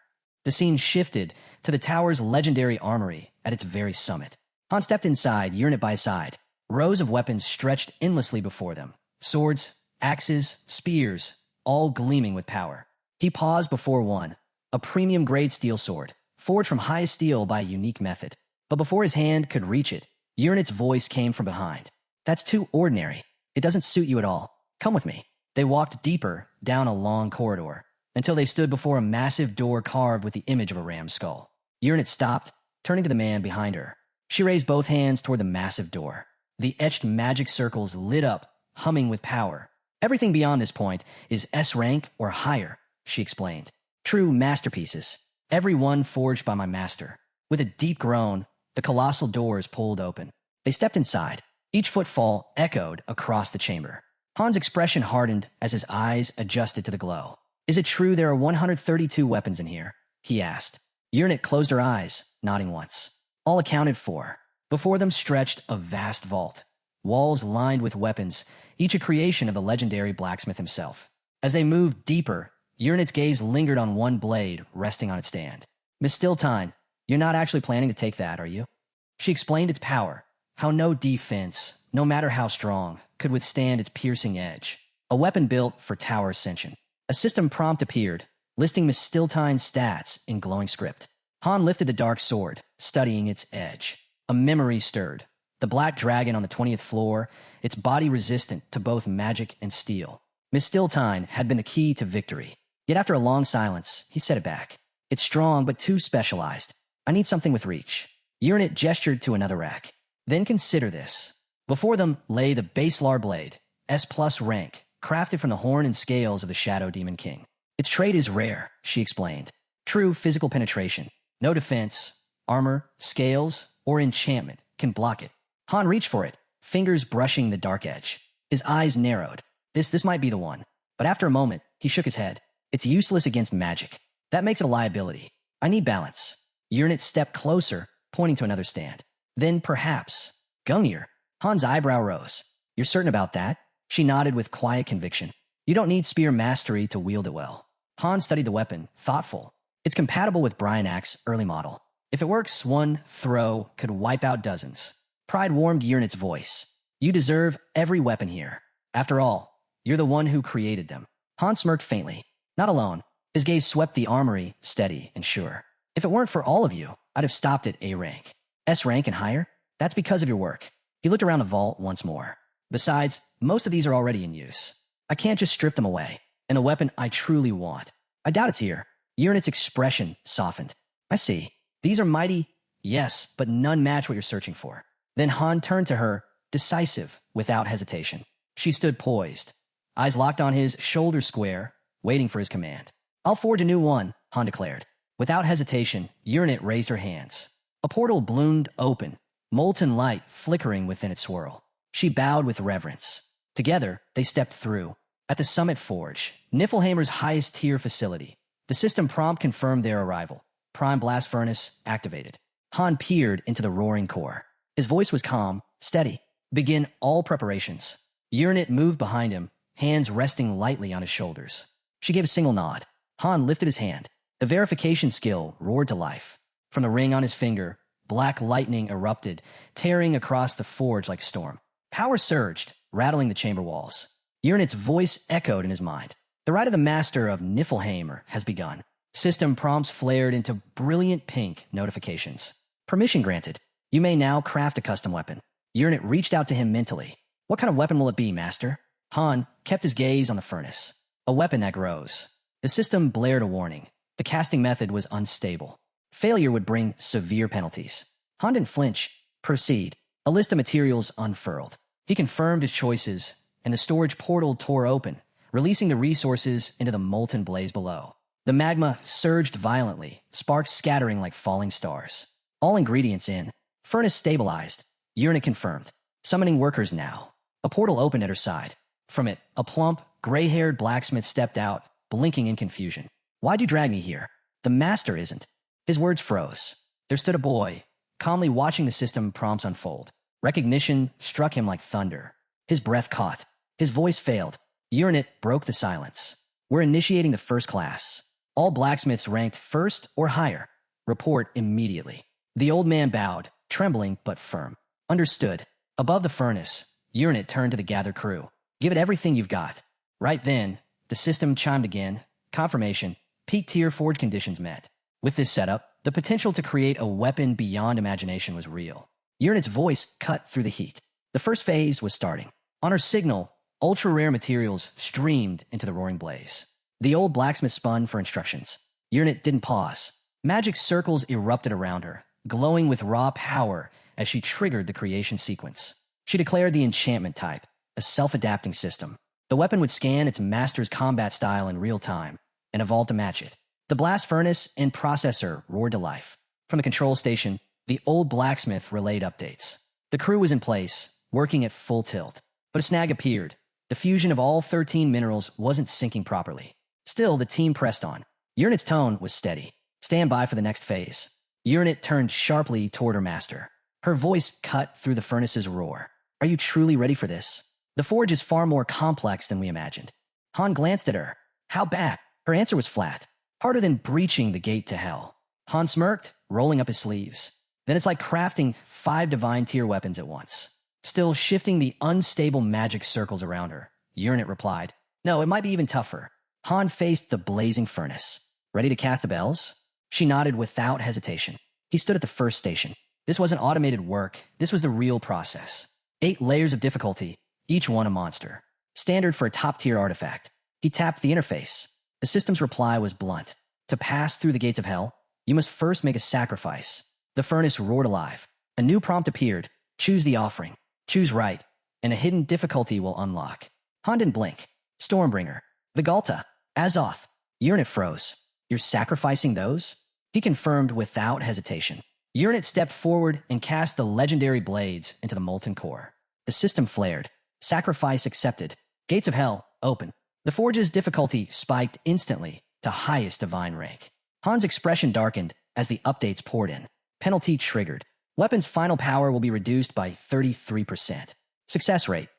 The scene shifted to the tower's legendary armory at its very summit. Han stepped inside, Uranit by his side. Rows of weapons stretched endlessly before them. Swords, axes, spears, all gleaming with power. He paused before one, a premium-grade steel sword, forged from high steel by a unique method. But before his hand could reach it, Uranit's voice came from behind. That's too ordinary. It doesn't suit you at all. Come with me. They walked deeper, down a long corridor, until they stood before a massive door carved with the image of a ram's skull. Uranit stopped, turning to the man behind her. She raised both hands toward the massive door. The etched magic circles lit up, humming with power. Everything beyond this point is S rank or higher, she explained. True masterpieces, every one forged by my master. With a deep groan, the colossal doors pulled open. They stepped inside. Each footfall echoed across the chamber. Han's expression hardened as his eyes adjusted to the glow. Is it true there are 132 weapons in here? He asked. Urnit closed her eyes, nodding once. All accounted for. Before them stretched a vast vault. Walls lined with weapons, each a creation of the legendary blacksmith himself. As they moved deeper, Urnit's gaze lingered on one blade resting on its stand. Miss Stiltine, you're not actually planning to take that, are you? She explained its power, how no defense, no matter how strong, could withstand its piercing edge. A weapon built for tower ascension. A system prompt appeared, listing Miss Stiltine's stats in glowing script. Han lifted the dark sword, studying its edge. A memory stirred. The black dragon on the 20th floor, its body resistant to both magic and steel. Miss Stiltine had been the key to victory. Yet after a long silence, he set it back. It's strong, but too specialized. I need something with reach. Urnit gestured to another rack. Then consider this. Before them lay the Baselar blade, S+ rank, crafted from the horn and scales of the Shadow Demon King. Its trait is rare, she explained. True physical penetration. No defense, armor, scales, or enchantment can block it. Han reached for it, fingers brushing the dark edge. His eyes narrowed. This might be the one. But after a moment, he shook his head. It's useless against magic. That makes it a liability. I need balance. Urnit stepped closer, pointing to another stand. Then perhaps. Gungnir. Han's eyebrow rose. You're certain about that? She nodded with quiet conviction. You don't need spear mastery to wield it well. Han studied the weapon, thoughtful. It's compatible with Bryanac's early model. If it works, one throw could wipe out dozens. Pride warmed Urnit's voice. You deserve every weapon here. After all, you're the one who created them. Han smirked faintly. Not alone. His gaze swept the armory, steady and sure. If it weren't for all of you, I'd have stopped at A rank. S rank and higher? That's because of your work. He looked around the vault once more. Besides, most of these are already in use. I can't just strip them away. And the weapon I truly want. I doubt it's here. Urnit's expression softened. I see. These are mighty, yes, but none match what you're searching for. Then Han turned to her, decisive, without hesitation. She stood poised, eyes locked on his shoulder square, waiting for his command. I'll forge a new one, Han declared. Without hesitation, Urnit raised her hands. A portal bloomed open, molten light flickering within its swirl. She bowed with reverence. Together, they stepped through. At the Summit Forge, Niflheimer's highest tier facility, the system prompt confirmed their arrival. Prime blast furnace activated. Han peered into the roaring core. His voice was calm, steady. Begin all preparations. Urnit moved behind him, hands resting lightly on his shoulders. She gave a single nod. Han lifted his hand. The verification skill roared to life. From the ring on his finger, black lightning erupted, tearing across the forge like a storm. Power surged, rattling the chamber walls. Urnit's voice echoed in his mind. The rite of the master of Niflheimer has begun. System prompts flared into brilliant pink notifications. Permission granted. You may now craft a custom weapon. Urnit reached out to him mentally. What kind of weapon will it be, master? Han kept his gaze on the furnace. A weapon that grows. The system blared a warning. The casting method was unstable. Failure would bring severe penalties. Han didn't flinch. Proceed. A list of materials unfurled. He confirmed his choices, and the storage portal tore open, releasing the resources into the molten blaze below. The magma surged violently, sparks scattering like falling stars. All ingredients in. Furnace stabilized. Urnit confirmed. Summoning workers now. A portal opened at her side. From it, a plump, gray-haired blacksmith stepped out, blinking in confusion. Why'd you drag me here? The master isn't. His words froze. There stood a boy, calmly watching the system prompts unfold. Recognition struck him like thunder. His breath caught. His voice failed. Urnit broke the silence. We're initiating the first class. All blacksmiths ranked first or higher. Report immediately. The old man bowed, trembling but firm. Understood. Above the furnace, Urnit turned to the gathered crew. Give it everything you've got. Right then, the system chimed again. Confirmation. Peak tier forge conditions met. With this setup, the potential to create a weapon beyond imagination was real. Urnit's voice cut through the heat. The first phase was starting. On her signal, ultra-rare materials streamed into the roaring blaze. The old blacksmith spun for instructions. Urnit didn't pause. Magic circles erupted around her, glowing with raw power as she triggered the creation sequence. She declared the enchantment type, a self-adapting system. The weapon would scan its master's combat style in real time and evolve to match it. The blast furnace and processor roared to life. From the control station, the old blacksmith relayed updates. The crew was in place, working at full tilt. But a snag appeared. The fusion of all 13 minerals wasn't syncing properly. Still, the team pressed on. Uranet's tone was steady. Stand by for the next phase. Uranet turned sharply toward her master. Her voice cut through the furnace's roar. Are you truly ready for this? The forge is far more complex than we imagined. Han glanced at her. How bad? Her answer was flat. Harder than breaching the gate to hell. Han smirked, rolling up his sleeves. Then it's like crafting 5 divine tier weapons at once. Still shifting the unstable magic circles around her. Uranet replied, no, it might be even tougher. Han faced the blazing furnace. Ready to cast the bells? She nodded without hesitation. He stood at the first station. This wasn't automated work. This was the real process. 8 layers of difficulty, each one a monster. Standard for a top-tier artifact. He tapped the interface. The system's reply was blunt. To pass through the gates of hell, you must first make a sacrifice. The furnace roared alive. A new prompt appeared. Choose the offering. Choose right, and a hidden difficulty will unlock. Han didn't blink. Stormbringer. Vigalta. Azoth. Uranet froze. You're sacrificing those? He confirmed without hesitation. Uranet stepped forward and cast the legendary blades into the molten core. The system flared. Sacrifice accepted. Gates of hell open. The forge's difficulty spiked instantly to highest divine rank. Han's expression darkened as the updates poured in. Penalty triggered. Weapon's final power will be reduced by 33%. Success rate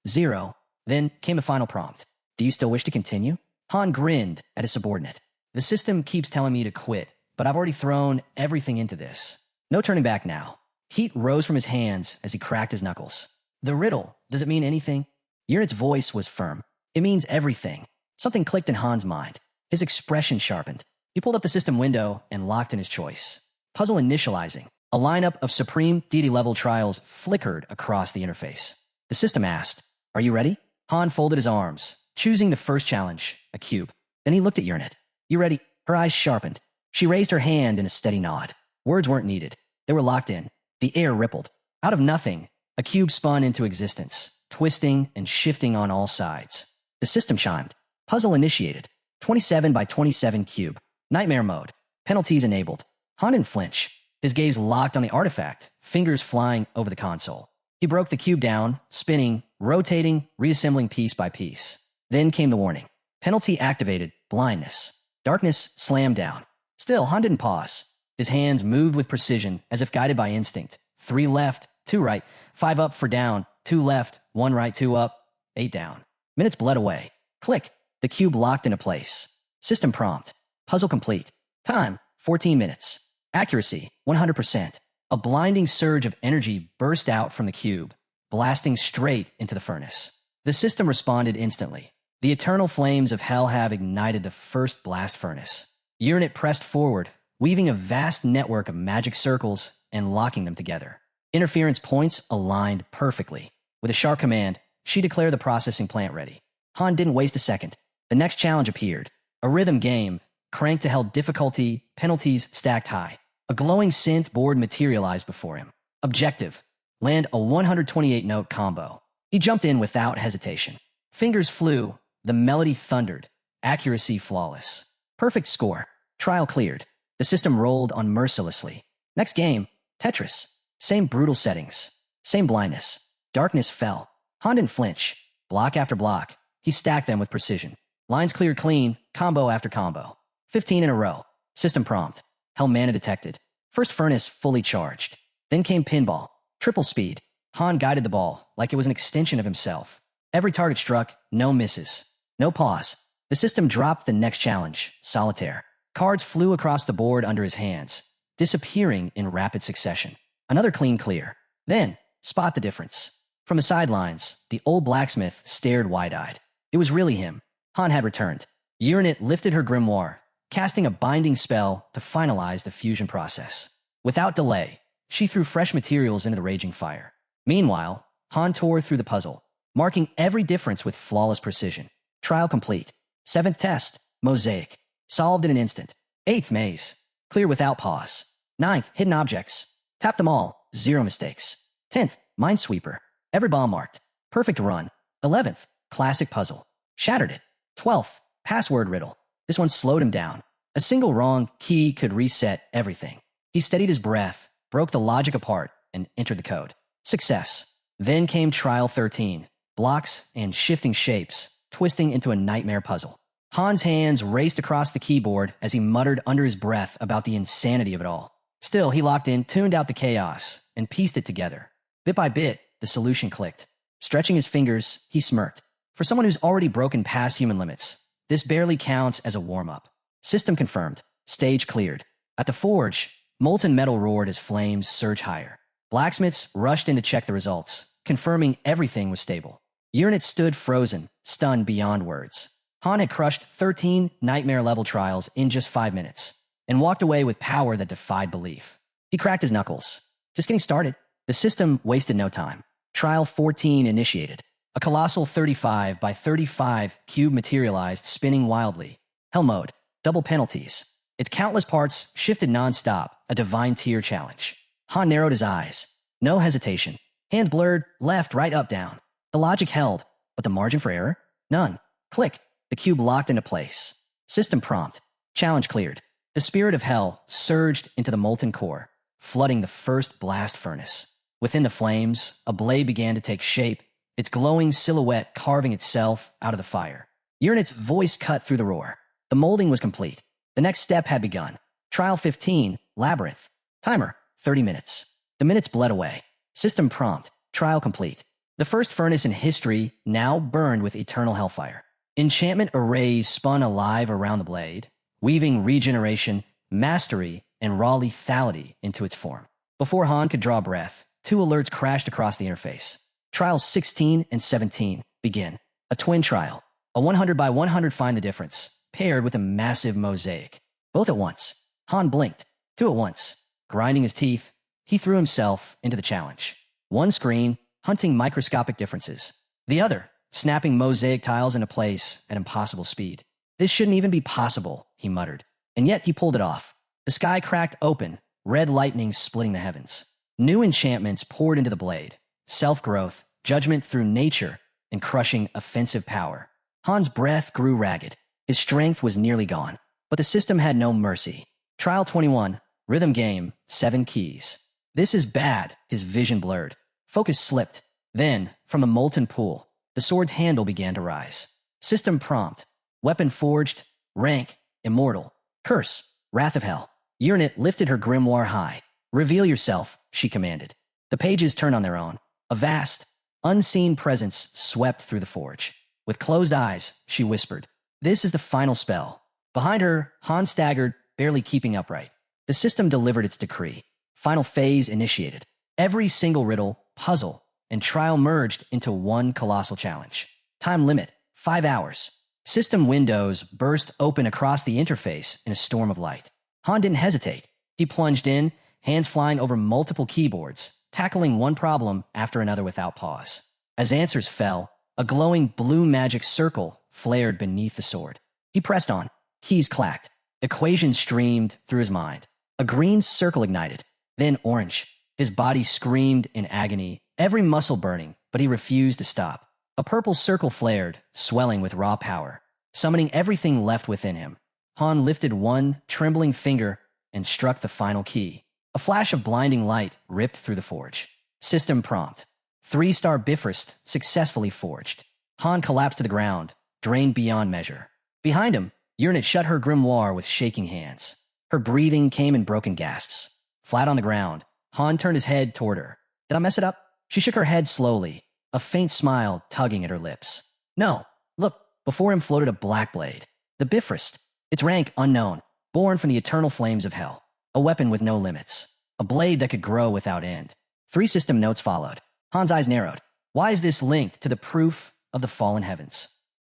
0. Then came the final prompt. Do you still wish to continue? Han grinned at his subordinate. The system keeps telling me to quit, but I've already thrown everything into this. No turning back now. Heat rose from his hands as he cracked his knuckles. The riddle, does it mean anything? Uranet's voice was firm. It means everything. Something clicked in Han's mind. His expression sharpened. He pulled up the system window and locked in his choice. Puzzle initializing. A lineup of supreme deity-level trials flickered across the interface. The system asked, are you ready? Han folded his arms, choosing the first challenge, a cube. Then he looked at Uranet. You ready? Her eyes sharpened. She raised her hand in a steady nod. Words weren't needed. They were locked in. The air rippled. Out of nothing, a cube spun into existence, twisting and shifting on all sides. The system chimed. Puzzle initiated. 27 by 27 cube. Nightmare mode. Penalties enabled. Han didn't flinch. His gaze locked on the artifact, fingers flying over the console. He broke the cube down, spinning, rotating, reassembling piece by piece. Then came the warning. Penalty activated. Blindness. Darkness slammed down. Still, Han didn't pause. His hands moved with precision, as if guided by instinct. 3 left, 2 right, 5 up for down, 2 left, 1 right, 2 up, 8 down. Minutes bled away. Click. The cube locked into place. System prompt. Puzzle complete. Time, 14 minutes. Accuracy, 100%. A blinding surge of energy burst out from the cube, blasting straight into the furnace. The system responded instantly. The eternal flames of hell have ignited the first blast furnace. Uranet pressed forward, weaving a vast network of magic circles and locking them together. Interference points aligned perfectly. With a sharp command, she declared the processing plant ready. Han didn't waste a second. The next challenge appeared. A rhythm game, cranked to hell difficulty, penalties stacked high. A glowing synth board materialized before him. Objective: land a 128-note combo. He jumped in without hesitation. Fingers flew. The melody thundered. Accuracy flawless. Perfect score. Trial cleared. The system rolled on mercilessly. Next game, Tetris. Same brutal settings. Same blindness. Darkness fell. Han didn't flinch. Block after block. He stacked them with precision. Lines cleared clean, combo after combo. 15 in a row. System prompt. Hell mana detected. First furnace fully charged. Then came pinball. Triple speed. Han guided the ball like it was an extension of himself. Every target struck, no misses. No pause. The system dropped the next challenge, solitaire. Cards flew across the board under his hands, disappearing in rapid succession. Another clean clear. Then, spot the difference. From the sidelines, the old blacksmith stared wide-eyed. It was really him. Han had returned. Uranet lifted her grimoire, casting a binding spell to finalize the fusion process. Without delay, she threw fresh materials into the raging fire. Meanwhile, Han tore through the puzzle, marking every difference with flawless precision. Trial complete. 7th test, mosaic. Solved in an instant. 8th maze. Clear without pause. 9th, hidden objects. Tap them all. 0 mistakes. 10th, minesweeper. Every bomb marked. Perfect run. 11th, classic puzzle. Shattered it. 12th, password riddle. This one slowed him down. A single wrong key could reset everything. He steadied his breath, broke the logic apart, and entered the code. Success. Then came Trial 13. blocks, and shifting shapes, twisting into a nightmare puzzle. Han's hands raced across the keyboard as he muttered under his breath about the insanity of it all. Still, he locked in, tuned out the chaos, and pieced it together. Bit by bit, the solution clicked. Stretching his fingers, he smirked. For someone who's already broken past human limits, this barely counts as a warm-up. System confirmed. Stage cleared. At the forge, molten metal roared as flames surged higher. Blacksmiths rushed in to check the results, confirming everything was stable. Uranus stood frozen, stunned beyond words. Han had crushed 13 nightmare-level trials in just 5 minutes, and walked away with power that defied belief. He cracked his knuckles. Just getting started. The system wasted no time. Trial 14 initiated. A colossal 35 by 35 cube materialized, spinning wildly. Hell mode. Double penalties. Its countless parts shifted non-stop, a divine tier challenge. Han narrowed his eyes. No hesitation. Hands blurred, left, right, up, down. The logic held, but the margin for error? None. Click. The cube locked into place. System prompt. Challenge cleared. The spirit of hell surged into the molten core, flooding the first blast furnace. Within the flames, a blade began to take shape, its glowing silhouette carving itself out of the fire. Uranus's voice cut through the roar. The molding was complete. The next step had begun. Trial 15, Labyrinth. Timer, 30 minutes. The minutes bled away. System prompt. Trial complete. The first furnace in history now burned with eternal hellfire. Enchantment arrays spun alive around the blade, weaving regeneration, mastery, and raw lethality into its form. Before Han could draw breath, 2 alerts crashed across the interface. Trials 16 and 17 begin. A twin trial. A 100 by 100 find the difference, paired with a massive mosaic. Both at once. Han blinked. 2 at once. Grinding his teeth, he threw himself into the challenge. One screen, hunting microscopic differences. The other, snapping mosaic tiles into place at impossible speed. This shouldn't even be possible, he muttered. And yet he pulled it off. The sky cracked open, red lightning splitting the heavens. New enchantments poured into the blade. Self-growth, judgment through nature, and crushing offensive power. Han's breath grew ragged. His strength was nearly gone. But the system had no mercy. Trial 21, Rhythm Game, 7 keys. This is bad, his vision blurred. Focus slipped. Then, from the molten pool, the sword's handle began to rise. System prompt. Weapon forged. Rank. Immortal. Curse. Wrath of Hell. Uranus lifted her grimoire high. Reveal yourself, she commanded. The pages turned on their own. A vast, unseen presence swept through the forge. With closed eyes, she whispered, "This is the final spell." Behind her, Han staggered, barely keeping upright. The system delivered its decree. Final phase initiated. Every single riddle, puzzle, and trial merged into one colossal challenge. Time limit, 5 hours. System windows burst open across the interface in a storm of light. Han didn't hesitate. He plunged in, hands flying over multiple keyboards, tackling one problem after another without pause. As answers fell, a glowing blue magic circle flared beneath the sword. He pressed on. Keys clacked. Equations streamed through his mind. A green circle ignited, then orange. His body screamed in agony, every muscle burning, but he refused to stop. A purple circle flared, swelling with raw power, summoning everything left within him. Han lifted one trembling finger and struck the final key. A flash of blinding light ripped through the forge. System prompt. 3-star Bifrost successfully forged. Han collapsed to the ground, drained beyond measure. Behind him, Uranus shut her grimoire with shaking hands. Her breathing came in broken gasps. Flat on the ground, Han turned his head toward her. Did I mess it up? She shook her head slowly, a faint smile tugging at her lips. No, look, before him floated a black blade. The Bifrost. Its rank unknown, born from the eternal flames of hell. A weapon with no limits. A blade that could grow without end. 3 system notes followed. Han's eyes narrowed. Why is this linked to the proof of the fallen heavens?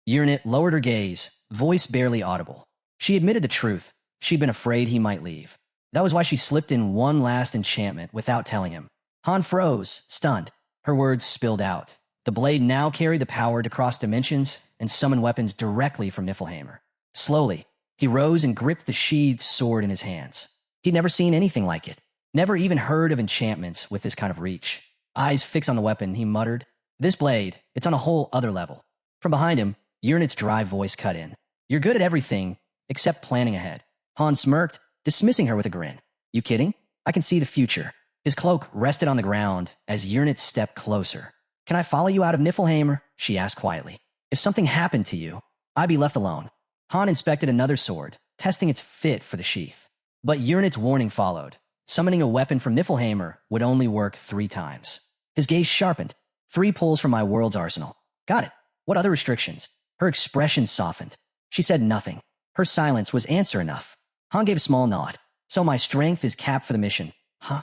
Uranus lowered her gaze, voice barely audible. She admitted the truth. She'd been afraid he might leave. That was why she slipped in one last enchantment without telling him. Han froze, stunned. Her words spilled out. The blade now carried the power to cross dimensions and summon weapons directly from Niflheimer. Slowly, he rose and gripped the sheathed sword in his hands. He'd never seen anything like it. Never even heard of enchantments with this kind of reach. Eyes fixed on the weapon, he muttered, "This blade, it's on a whole other level." From behind him, Uranus's dry voice cut in. "You're good at everything, except planning ahead." Han smirked, dismissing her with a grin. "You kidding? I can see the future." His cloak rested on the ground as Uranus stepped closer. "Can I follow you out of Niflheimer?" she asked quietly. If something happened to you, I'd be left alone. Han inspected another sword, testing its fit for the sheath. But Uranet's warning followed. Summoning a weapon from Niflheimer would only work 3 times. His gaze sharpened. 3 pulls from my world's arsenal. Got it. What other restrictions? Her expression softened. She said nothing. Her silence was answer enough. Han gave a small nod. So my strength is capped for the mission. Huh?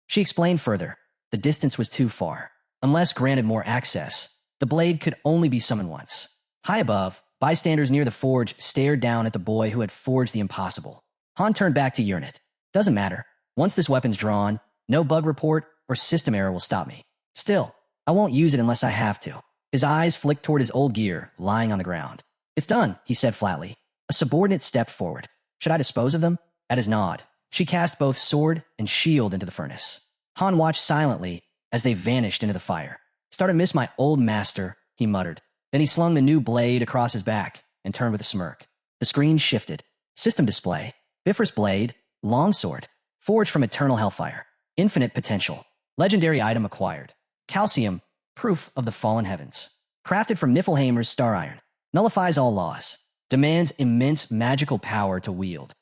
She explained further. The distance was too far. Unless granted more access, the blade could only be summoned once. High above, bystanders near the forge stared down at the boy who had forged the impossible. Han turned back to Uranet. Doesn't matter. Once this weapon's drawn, no bug report or system error will stop me. Still, I won't use it unless I have to. His eyes flicked toward his old gear, lying on the ground. It's done, he said flatly. A subordinate stepped forward. Should I dispose of them? At his nod, she cast both sword and shield into the furnace. Han watched silently as they vanished into the fire. Started to miss my old master, he muttered. Then he slung the new blade across his back and turned with a smirk. The screen shifted. System display. Bifrost blade. Longsword. Forged from eternal hellfire. Infinite potential. Legendary item acquired. Calcium. Proof of the fallen heavens. Crafted from Niflheimer's star iron. Nullifies all laws. Demands immense magical power to wield.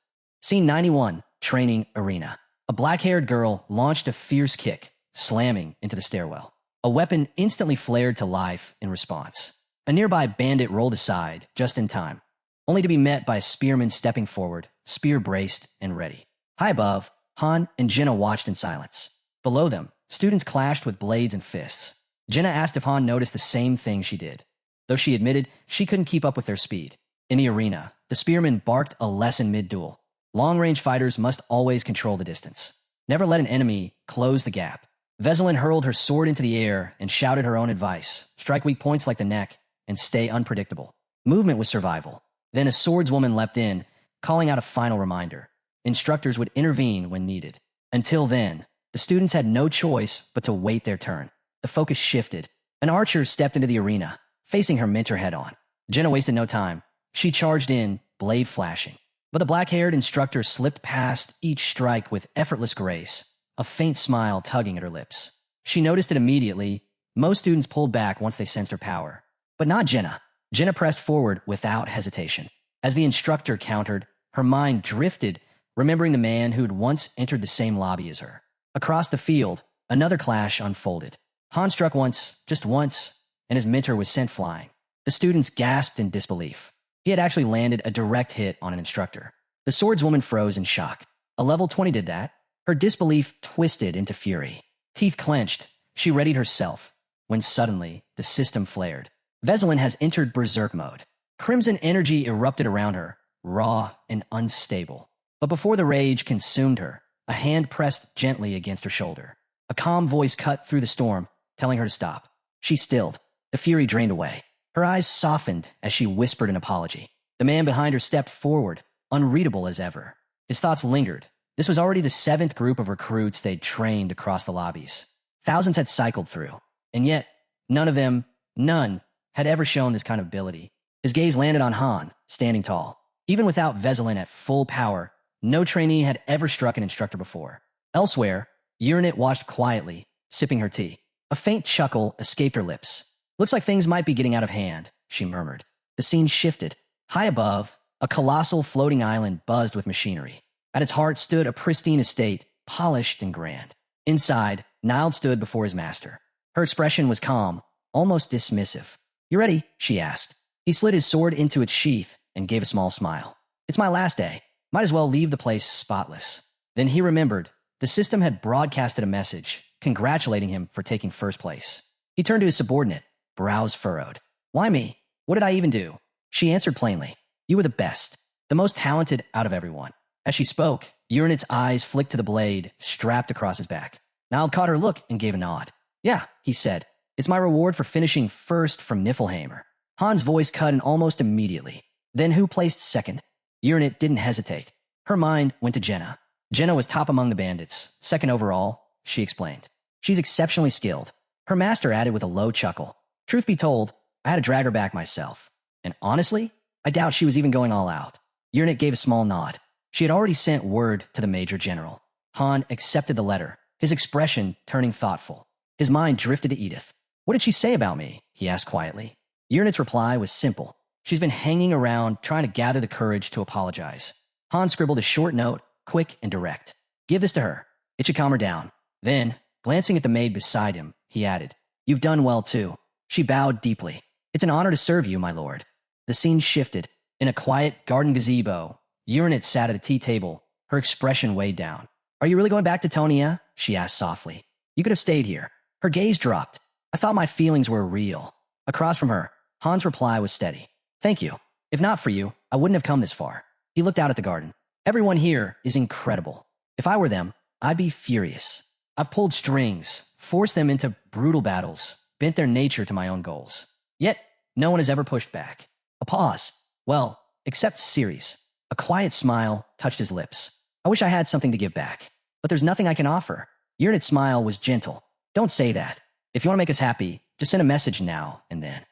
Scene 91. Training arena. A black-haired girl launched a fierce kick, slamming into the stairwell. A weapon instantly flared to life in response. A nearby bandit rolled aside, just in time, only to be met by a spearman stepping forward, spear braced and ready. High above, Han and Jenna watched in silence. Below them, students clashed with blades and fists. Jenna asked if Han noticed the same thing she did, though she admitted she couldn't keep up with their speed. In the arena, the spearman barked a lesson mid-duel. Long-range fighters must always control the distance. Never let an enemy close the gap. Veselin hurled her sword into the air and shouted her own advice. Strike weak points like the neck and stay unpredictable. Movement was survival. Then a swordswoman leapt in, calling out a final reminder. Instructors would intervene when needed. Until then, the students had no choice but to wait their turn. The focus shifted. An archer stepped into the arena, facing her mentor head-on. Jenna wasted no time. She charged in, blade flashing. But the black-haired instructor slipped past each strike with effortless grace, a faint smile tugging at her lips. She noticed it immediately. Most students pulled back once they sensed her power. But not Jenna. Jenna pressed forward without hesitation. As the instructor countered, her mind drifted, remembering the man who'd once entered the same lobby as her. Across the field, another clash unfolded. Han struck once, just once, and his mentor was sent flying. The students gasped in disbelief. He had actually landed a direct hit on an instructor. The swordswoman froze in shock. A level 20 did that. Her disbelief twisted into fury. Teeth clenched, she readied herself, when suddenly the system flared. Veselin has entered berserk mode. Crimson energy erupted around her, raw and unstable. But before the rage consumed her, a hand pressed gently against her shoulder. A calm voice cut through the storm, telling her to stop. She stilled. The fury drained away. Her eyes softened as she whispered an apology. The man behind her stepped forward, unreadable as ever. His thoughts lingered. This was already the 7th group of recruits they'd trained across the lobbies. Thousands had cycled through, and yet none, had ever shown this kind of ability. His gaze landed on Han, standing tall. Even without Veselin at full power, no trainee had ever struck an instructor before. Elsewhere, Uranet watched quietly, sipping her tea. A faint chuckle escaped her lips. Looks like things might be getting out of hand, she murmured. The scene shifted. High above, a colossal floating island buzzed with machinery. At its heart stood a pristine estate, polished and grand. Inside, Niled stood before his master. Her expression was calm, almost dismissive. You ready? She asked. He slid his sword into its sheath and gave a small smile. It's my last day. Might as well leave the place spotless. Then he remembered. The system had broadcasted a message, congratulating him for taking first place. He turned to his subordinate, brows furrowed. Why me? What did I even do? She answered plainly. You were the best, the most talented out of everyone. As she spoke, Uranet's eyes flicked to the blade strapped across his back. Niall caught her look and gave a nod. Yeah, he said. It's my reward for finishing first from Niflheimer. Han's voice cut in almost immediately. Then who placed second? Uranet didn't hesitate. Her mind went to Jenna. Jenna was top among the bandits, second overall, she explained. She's exceptionally skilled. Her master added with a low chuckle. Truth be told, I had to drag her back myself. And honestly, I doubt she was even going all out. Uranet gave a small nod. She had already sent word to the Major General. Han accepted the letter, his expression turning thoughtful. His mind drifted to Edith. What did she say about me? he asked quietly. Uranet's reply was simple. She's been hanging around trying to gather the courage to apologize. Han scribbled a short note, quick and direct. Give this to her. It should calm her down. Then, glancing at the maid beside him, he added, You've done well too. She bowed deeply. It's an honor to serve you, my lord. The scene shifted. In a quiet garden gazebo, Uranet sat at a tea table, her expression weighed down. Are you really going back to Tonia? She asked softly. You could have stayed here. Her gaze dropped. I thought my feelings were real. Across from her, Han's reply was steady. Thank you. If not for you, I wouldn't have come this far. He looked out at the garden. Everyone here is incredible. If I were them, I'd be furious. I've pulled strings, forced them into brutal battles, bent their nature to my own goals. Yet, no one has ever pushed back. A pause. Well, except Ceres. A quiet smile touched his lips. I wish I had something to give back, but there's nothing I can offer. Uranet's smile was gentle. Don't say that. If you want to make us happy, just send a message now and then.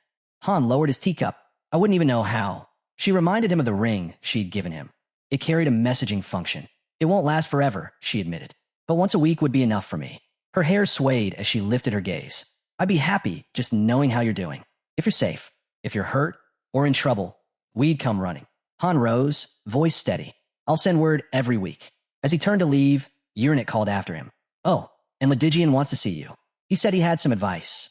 Han lowered his teacup. I wouldn't even know how. She reminded him of the ring she'd given him. It carried a messaging function. It won't last forever, she admitted, but once a week would be enough for me. Her hair swayed as she lifted her gaze. I'd be happy just knowing how you're doing. If you're safe, if you're hurt or in trouble, we'd come running. Han rose, voice steady. I'll send word every week. As he turned to leave, Uranet called after him. Oh, and Ledigian wants to see you. He said he had some advice.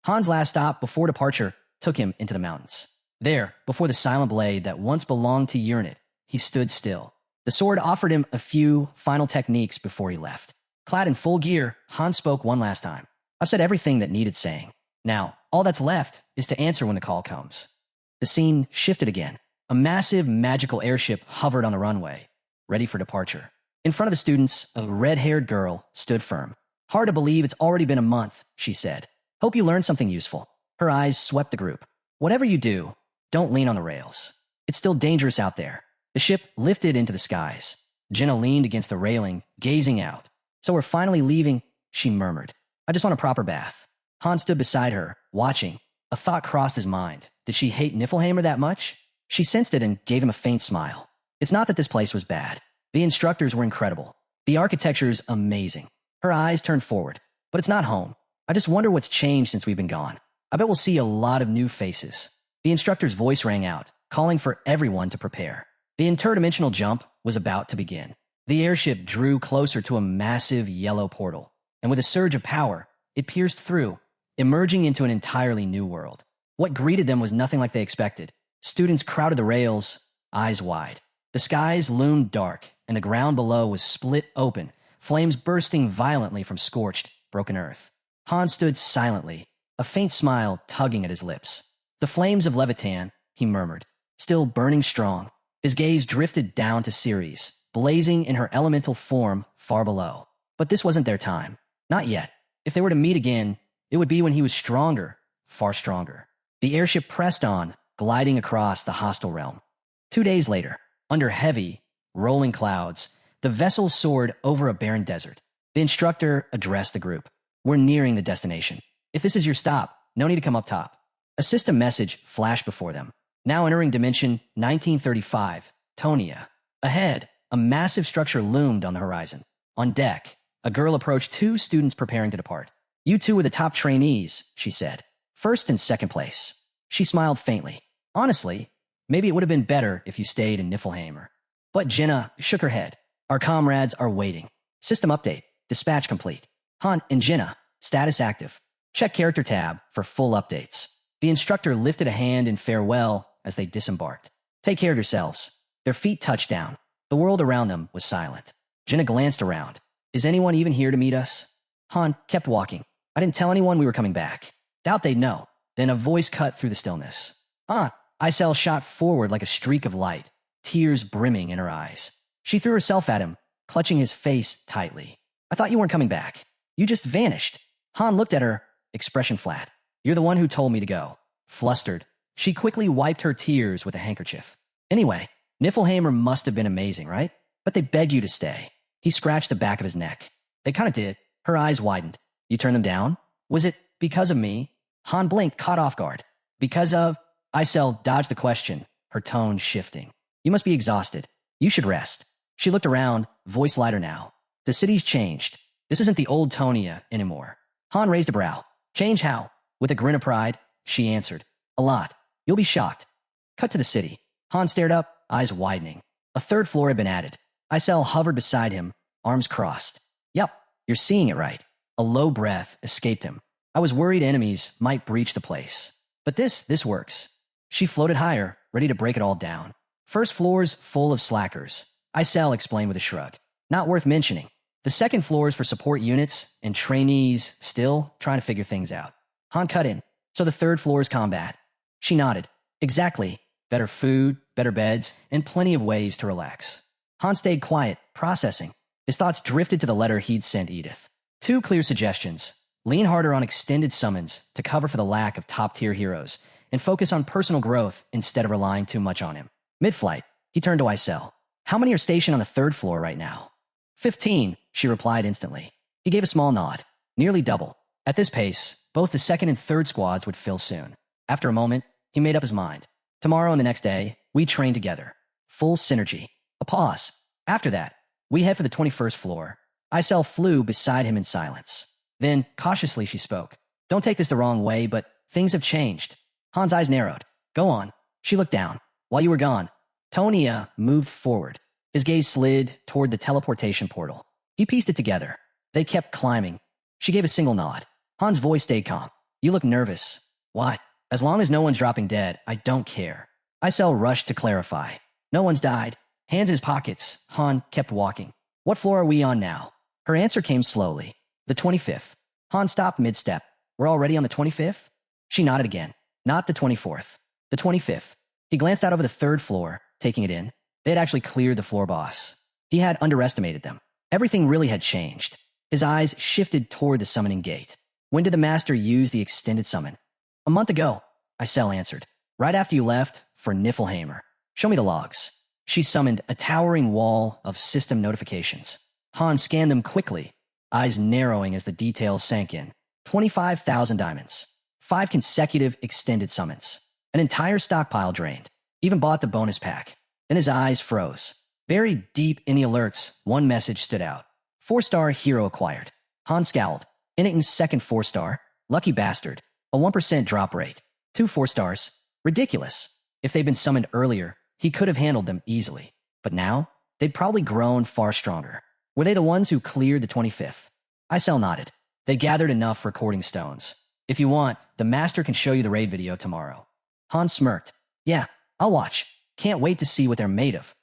Han's last stop before departure took him into the mountains. There, before the silent blade that once belonged to Uranet, he stood still. The sword offered him a few final techniques before he left. Clad in full gear, Han spoke one last time. I've said everything that needed saying. Now, all that's left is to answer when the call comes. The scene shifted again. A massive magical airship hovered on the runway, ready for departure. In front of the students, a red-haired girl stood firm. Hard to believe it's already been a month, she said. Hope you learned something useful. Her eyes swept the group. Whatever you do, don't lean on the rails. It's still dangerous out there. The ship lifted into the skies. Jenna leaned against the railing, gazing out. So we're finally leaving, she murmured. I just want a proper bath. Han stood beside her, watching. A thought crossed his mind. Did she hate Niflheimer that much? She sensed it and gave him a faint smile. It's not that this place was bad. The instructors were incredible. The architecture's amazing. Her eyes turned forward. But it's not home. I just wonder what's changed since we've been gone. I bet we'll see a lot of new faces. The instructor's voice rang out, calling for everyone to prepare. The interdimensional jump was about to begin. The airship drew closer to a massive yellow portal, and with a surge of power, it pierced through, emerging into an entirely new world. What greeted them was nothing like they expected. Students crowded the rails, eyes wide. The skies loomed dark, and the ground below was split open, flames bursting violently from scorched, broken earth. Han stood silently, a faint smile tugging at his lips. The flames of Levitan, he murmured, still burning strong. His gaze drifted down to Ceres, blazing in her elemental form far below. But this wasn't their time. Not yet. If they were to meet again, it would be when he was stronger, far stronger. The airship pressed on, gliding across the hostile realm. 2 days later, under heavy, rolling clouds, the vessel soared over a barren desert. The instructor addressed the group. We're nearing the destination. If this is your stop, no need to come up top. A system message flashed before them. Now entering dimension 1935, Tonia. Ahead, a massive structure loomed on the horizon. On deck, a girl approached 2 students preparing to depart. You 2 were the top trainees, she said. First and second place. She smiled faintly. Honestly, maybe it would have been better if you stayed in Niflheimer. But Jenna shook her head. Our comrades are waiting. System update. Dispatch complete. Han and Jenna, status active. Check character tab for full updates. The instructor lifted a hand in farewell as they disembarked. Take care of yourselves. Their feet touched down. The world around them was silent. Jenna glanced around. Is anyone even here to meet us? Han kept walking. I didn't tell anyone we were coming back. Doubt they'd know. Then a voice cut through the stillness. Isel shot forward like a streak of light, tears brimming in her eyes. She threw herself at him, clutching his face tightly. I thought you weren't coming back. You just vanished. Han looked at her, expression flat. You're the one who told me to go. Flustered, she quickly wiped her tears with a handkerchief. Anyway, Niflheimer must have been amazing, right? But they begged you to stay. He scratched the back of his neck. They kind of did. Her eyes widened. You turned them down? Was it because of me? Han blinked, caught off guard. Because of... Isel dodged the question, her tone shifting. You must be exhausted. You should rest. She looked around, voice lighter now. The city's changed. This isn't the old Tonia anymore. Han raised a brow. Change how? With a grin of pride, she answered. A lot. You'll be shocked. Cut to the city. Han stared up, eyes widening. A third floor had been added. Isel hovered beside him, arms crossed. Yup, you're seeing it right. A low breath escaped him. I was worried enemies might breach the place. But this works. She floated higher, ready to break it all down. First floor's full of slackers. Isel explained with a shrug. Not worth mentioning. The second floor is for support units and trainees still trying to figure things out. Han cut in. So the third floor is combat. She nodded. Exactly. Better food, better beds, and plenty of ways to relax. Han stayed quiet, processing. His thoughts drifted to the letter he'd sent Edith. 2 clear suggestions. Lean harder on extended summons to cover for the lack of top-tier heroes, and focus on personal growth instead of relying too much on him. Mid-flight, he turned to Isel. How many are stationed on the third floor right now? 15, she replied instantly. He gave a small nod. Nearly double. At this pace, both the second and third squads would fill soon. After a moment, he made up his mind. Tomorrow and the next day, we train together. Full synergy. A pause. After that, we head for the 21st floor. Isel flew beside him in silence. Then, cautiously, she spoke. Don't take this the wrong way, but things have changed. Han's eyes narrowed. Go on. She looked down. While you were gone, Tonya moved forward. His gaze slid toward the teleportation portal. He pieced it together. They kept climbing. She gave a single nod. Han's voice stayed calm. You look nervous. Why? As long as no one's dropping dead, I don't care. Isel rushed to clarify. No one's died. Hands in his pockets, Han kept walking. What floor are we on now? Her answer came slowly. The 25th. Han stopped mid-step. We're already on the 25th? She nodded again. Not the 24th. The 25th. He glanced out over the third floor, taking it in. They had actually cleared the floor boss. He had underestimated them. Everything really had changed. His eyes shifted toward the summoning gate. When did the master use the extended summon? A month ago, Isel answered. Right after you left for Niflheimer. Show me the logs. She summoned a towering wall of system notifications. Han scanned them quickly, eyes narrowing as the details sank in. 25,000 diamonds. 5 consecutive extended summons. An entire stockpile drained. Even bought the bonus pack. Then his eyes froze. Buried deep in the alerts, one message stood out. 4-star hero acquired. Han scowled. Initon's second 4-star. Lucky bastard. A 1% drop rate. 2 4-stars. Ridiculous. If they'd been summoned earlier, he could have handled them easily. But now, they'd probably grown far stronger. Were they the ones who cleared the 25th? Isel nodded. They gathered enough recording stones. If you want, the master can show you the raid video tomorrow. Han smirked. Yeah, I'll watch. Can't wait to see what they're made of.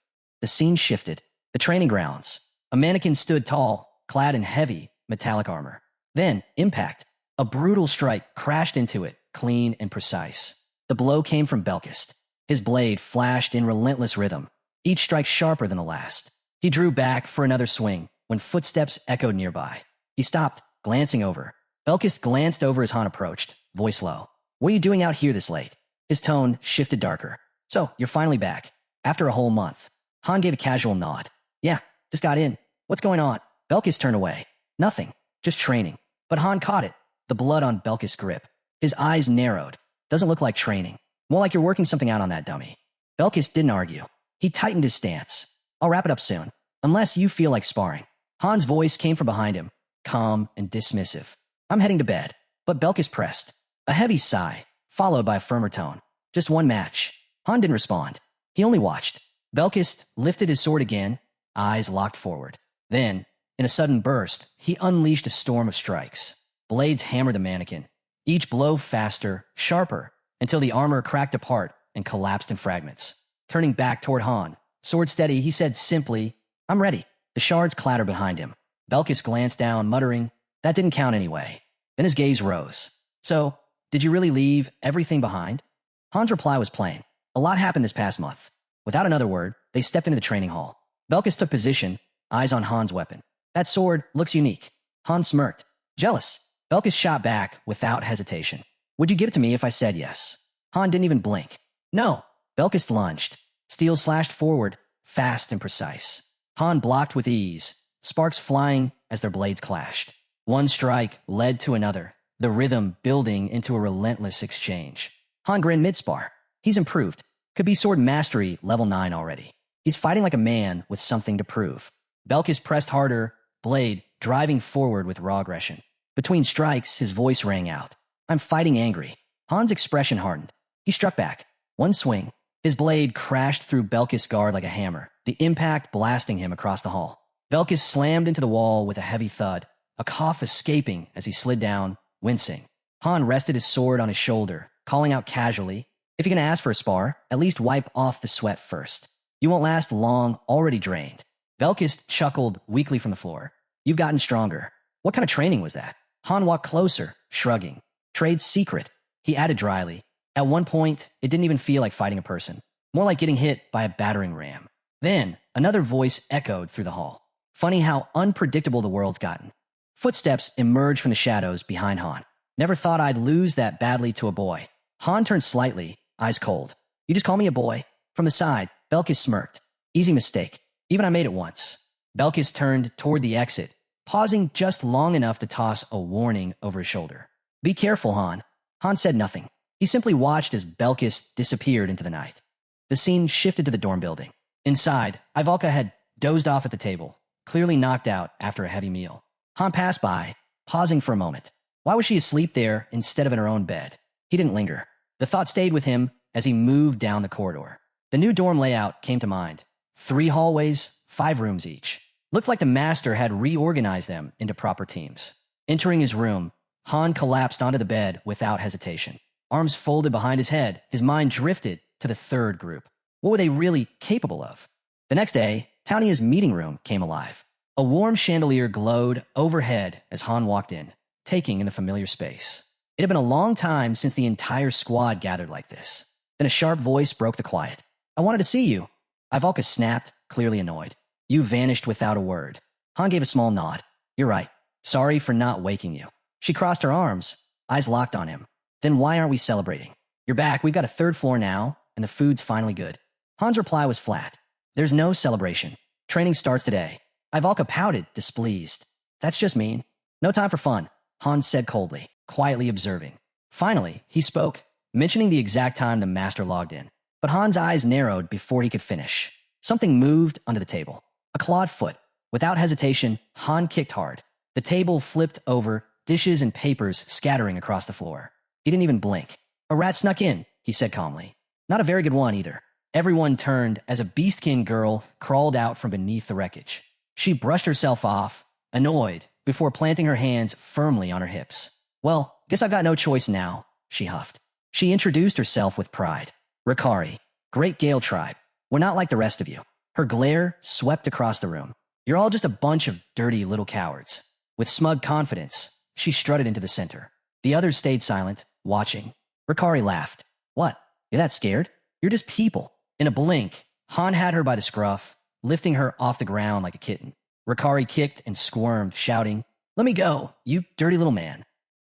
The scene shifted. The training grounds. A mannequin stood tall, clad in heavy, metallic armor. Then, impact. A brutal strike crashed into it, clean and precise. The blow came from Belkist. His blade flashed in relentless rhythm, each strike sharper than the last. He drew back for another swing when footsteps echoed nearby. He stopped, glancing over. Belkist glanced over as Han approached, voice low. What are you doing out here this late? His tone shifted darker. So, you're finally back. After a whole month. Han gave a casual nod. Yeah, just got in. What's going on? Belkist turned away. Nothing. Just training. But Han caught it. The blood on Belkist's grip. His eyes narrowed. Doesn't look like training. More like you're working something out on that dummy. Belkist didn't argue. He tightened his stance. I'll wrap it up soon. Unless you feel like sparring. Han's voice came from behind him, calm and dismissive. I'm heading to bed. But Belkist pressed. A heavy sigh, followed by a firmer tone. Just one match. Han didn't respond. He only watched. Belkist lifted his sword again, eyes locked forward. Then, in a sudden burst, he unleashed a storm of strikes. Blades hammered the mannequin. Each blow faster, sharper, until the armor cracked apart and collapsed in fragments. Turning back toward Han, sword steady, he said simply, I'm ready. The shards clattered behind him. Belkist glanced down, muttering, that didn't count anyway. Then his gaze rose. So, did you really leave everything behind? Han's reply was plain. A lot happened this past month. Without another word, they stepped into the training hall. Belkist took position, eyes on Han's weapon. That sword looks unique. Han smirked. Jealous. Belkist shot back without hesitation. Would you give it to me if I said yes? Han didn't even blink. No. Belkist lunged. Steel slashed forward, fast and precise. Han blocked with ease, sparks flying as their blades clashed. One strike led to another, the rhythm building into a relentless exchange. Han grinned mid-spar. He's improved. Could be sword mastery level 9 already. He's fighting like a man with something to prove. Belkist pressed harder, blade driving forward with raw aggression. Between strikes, his voice rang out. I'm fighting angry. Han's expression hardened. He struck back. One swing. His blade crashed through Belkis' guard like a hammer, the impact blasting him across the hall. Belkis slammed into the wall with a heavy thud, a cough escaping as he slid down, wincing. Han rested his sword on his shoulder, calling out casually, "If you're going to ask for a spar, at least wipe off the sweat first. You won't last long, already drained." Belkis chuckled weakly from the floor. "You've gotten stronger. What kind of training was that?" Han walked closer, shrugging. "Trade secret," he added dryly. "At one point, it didn't even feel like fighting a person. More like getting hit by a battering ram." Then, another voice echoed through the hall. Funny how unpredictable the world's gotten. Footsteps emerged from the shadows behind Han. "Never thought I'd lose that badly to a boy." Han turned slightly, eyes cold. "You just call me a boy?" From the side, Belkis smirked. "Easy mistake. Even I made it once." Belkis turned toward the exit, pausing just long enough to toss a warning over his shoulder. "Be careful, Han." Han said nothing. He simply watched as Belkis disappeared into the night. The scene shifted to the dorm building. Inside, Ivalka had dozed off at the table, clearly knocked out after a heavy meal. Han passed by, pausing for a moment. Why was she asleep there instead of in her own bed? He didn't linger. The thought stayed with him as he moved down the corridor. The new dorm layout came to mind. 3 hallways, 5 rooms each. Looked like the master had reorganized them into proper teams. Entering his room, Han collapsed onto the bed without hesitation. Arms folded behind his head, his mind drifted to the third group. What were they really capable of? The next day, Taunia's meeting room came alive. A warm chandelier glowed overhead as Han walked in, taking in the familiar space. It had been a long time since the entire squad gathered like this. Then a sharp voice broke the quiet. "I wanted to see you." Ivalka snapped, clearly annoyed. "You vanished without a word." Han gave a small nod. "You're right. Sorry for not waking you." She crossed her arms, eyes locked on him. "Then why aren't we celebrating? You're back, we've got a 3rd floor now, and the food's finally good." Han's reply was flat. "There's no celebration. Training starts today." Ivalka pouted, displeased. "That's just mean." "No time for fun," Han said coldly, quietly observing. Finally, he spoke, mentioning the exact time the master logged in. But Han's eyes narrowed before he could finish. Something moved under the table. A clawed foot. Without hesitation, Han kicked hard. The table flipped over, dishes and papers scattering across the floor. He didn't even blink. "A rat snuck in," he said calmly. "Not a very good one either." Everyone turned as a beastkin girl crawled out from beneath the wreckage. She brushed herself off, annoyed, before planting her hands firmly on her hips. "Well, guess I've got no choice now," she huffed. She introduced herself with pride. "Rikari, Great Gale Tribe. We're not like the rest of you." Her glare swept across the room. "You're all just a bunch of dirty little cowards." With smug confidence, she strutted into the center. The others stayed silent, watching. Rikari laughed. "What? You're that scared? You're just people." In a blink, Han had her by the scruff, lifting her off the ground like a kitten. Rikari kicked and squirmed, shouting, "Let me go, you dirty little man."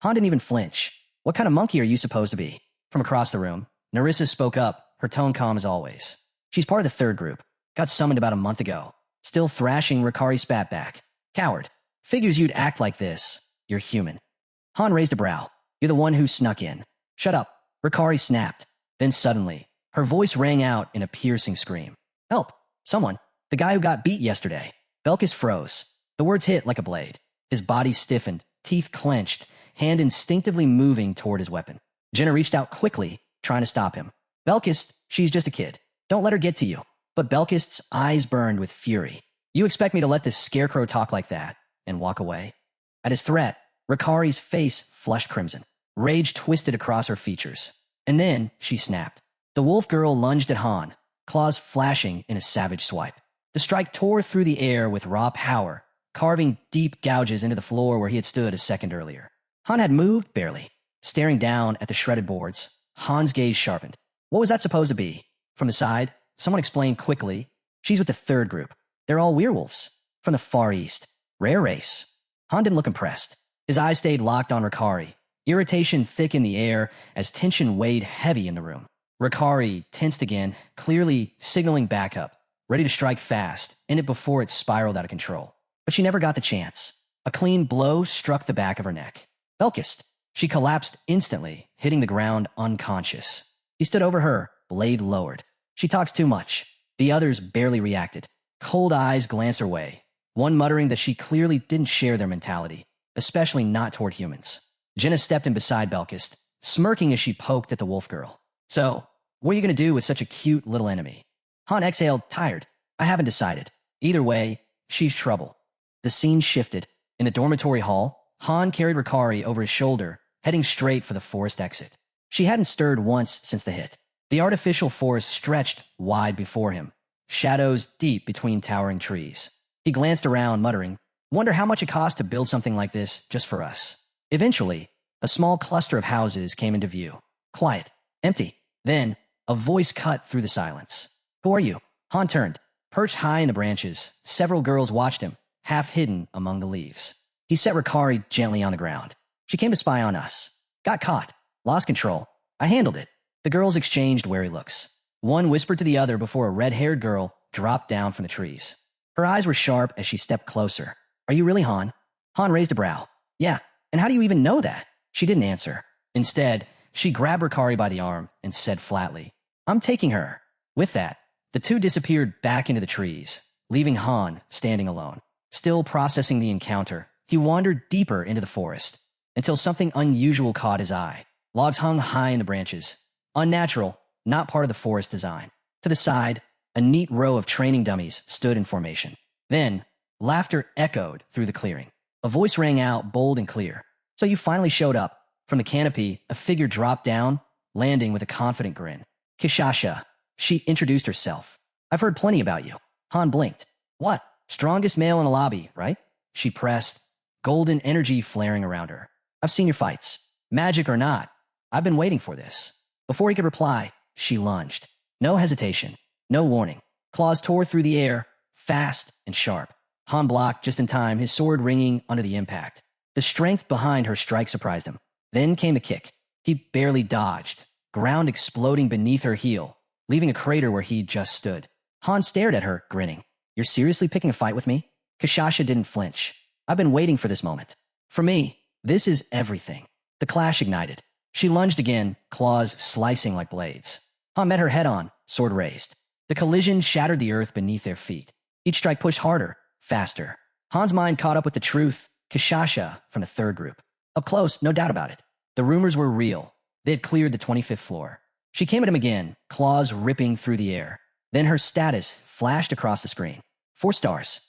Han didn't even flinch. "What kind of monkey are you supposed to be?" From across the room, Narissa spoke up, her tone calm as always. "She's part of the 3rd group. Got summoned about a month ago." Still thrashing, Rikari spat back. "Coward. Figures you'd act like this. You're human." Han raised a brow. "You're the one who snuck in." "Shut up." Rikari snapped. Then suddenly, her voice rang out in a piercing scream. "Help! Someone! The guy who got beat yesterday." Belkis froze. The words hit like a blade. His body stiffened, teeth clenched, hand instinctively moving toward his weapon. Jenna reached out quickly, trying to stop him. "Belkis, she's just a kid. Don't let her get to you." But Belkis's eyes burned with fury. "You expect me to let this scarecrow talk like that and walk away?" At his threat, Rikari's face flushed crimson. Rage twisted across her features. And then she snapped. The wolf girl lunged at Han, claws flashing in a savage swipe. The strike tore through the air with raw power, carving deep gouges into the floor where he had stood a second earlier. Han had moved barely. Staring down at the shredded boards, Han's gaze sharpened. What was that supposed to be? From the side, someone explained quickly, "She's with the 3rd group. They're all werewolves. From the Far East. Rare race." Han didn't look impressed. His eyes stayed locked on Rikari. Irritation thick in the air as tension weighed heavy in the room. Rikari tensed again, clearly signaling backup, ready to strike fast, end it before it spiraled out of control. But she never got the chance. A clean blow struck the back of her neck. Belkis. She collapsed instantly, hitting the ground unconscious. He stood over her, blade lowered. She talks too much. The others barely reacted. Cold eyes glanced her way, one muttering that she clearly didn't share their mentality, especially not toward humans. Jenna stepped in beside Belkis, smirking as she poked at the wolf girl. So, what are you going to do with such a cute little enemy? Han exhaled, tired. I haven't decided. Either way, she's trouble. The scene shifted. In the dormitory hall, Han carried Rikari over his shoulder, heading straight for the forest exit. She hadn't stirred once since the hit. The artificial forest stretched wide before him, shadows deep between towering trees. He glanced around, muttering, "Wonder how much it costs to build something like this just for us." Eventually, a small cluster of houses came into view. Quiet, empty. Then, a voice cut through the silence. "Who are you?" Han turned. Perched high in the branches, several girls watched him, half hidden among the leaves. He set Rikari gently on the ground. "She came to spy on us. Got caught. Lost control. I handled it." The girls exchanged wary looks. One whispered to the other before a red-haired girl dropped down from the trees. Her eyes were sharp as she stepped closer. "Are you really Han?" Han raised a brow. "Yeah, and how do you even know that?" She didn't answer. Instead, she grabbed Rikari by the arm and said flatly, "I'm taking her." With that, the two disappeared back into the trees, leaving Han standing alone. Still processing the encounter, he wandered deeper into the forest until something unusual caught his eye. Logs hung high in the branches. Unnatural, not part of the forest design. To the side, a neat row of training dummies stood in formation. Then, laughter echoed through the clearing. A voice rang out bold and clear. "So you finally showed up." From the canopy, a figure dropped down, landing with a confident grin. "Kishasha." She introduced herself. "I've heard plenty about you." Han blinked. "What? Strongest male in the lobby, right?" She pressed, golden energy flaring around her. "I've seen your fights. Magic or not, I've been waiting for this." Before he could reply, she lunged. No hesitation, no warning. Claws tore through the air, fast and sharp. Han blocked just in time, his sword ringing under the impact. The strength behind her strike surprised him. Then came the kick. He barely dodged, ground exploding beneath her heel, leaving a crater where he just stood. Han stared at her, grinning. "You're seriously picking a fight with me?" Kishasha didn't flinch. "I've been waiting for this moment. For me, this is everything." The clash ignited. She lunged again, claws slicing like blades. Han met her head-on, sword raised. The collision shattered the earth beneath their feet. Each strike pushed harder, faster. Han's mind caught up with the truth. Kishasha from the third group. Up close, no doubt about it. The rumors were real. They had cleared the 25th floor. She came at him again, claws ripping through the air. Then her status flashed across the screen. 4 stars.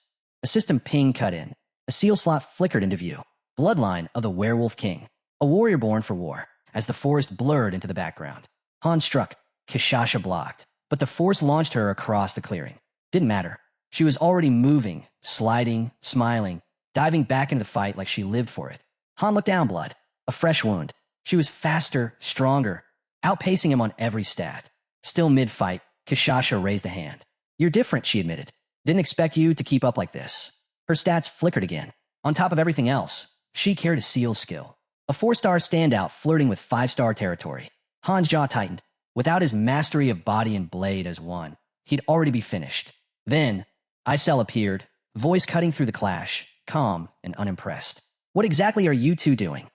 A system ping cut in. A seal slot flickered into view. Bloodline of the Werewolf King. A warrior born for war. As the forest blurred into the background, Han struck. Kishasha blocked, but the force launched her across the clearing. Didn't matter. She was already moving, sliding, smiling, diving back into the fight like she lived for it. Han looked down, blood. A fresh wound. She was faster, stronger, outpacing him on every stat. Still mid-fight, Kishasha raised a hand. "You're different," she admitted. "Didn't expect you to keep up like this." Her stats flickered again. On top of everything else, she carried a seal skill. A 4-star standout flirting with 5-star territory. Han's jaw tightened. Without his mastery of body and blade as one, he'd already be finished. Then, Isel appeared, voice cutting through the clash, calm and unimpressed. "What exactly are you two doing?"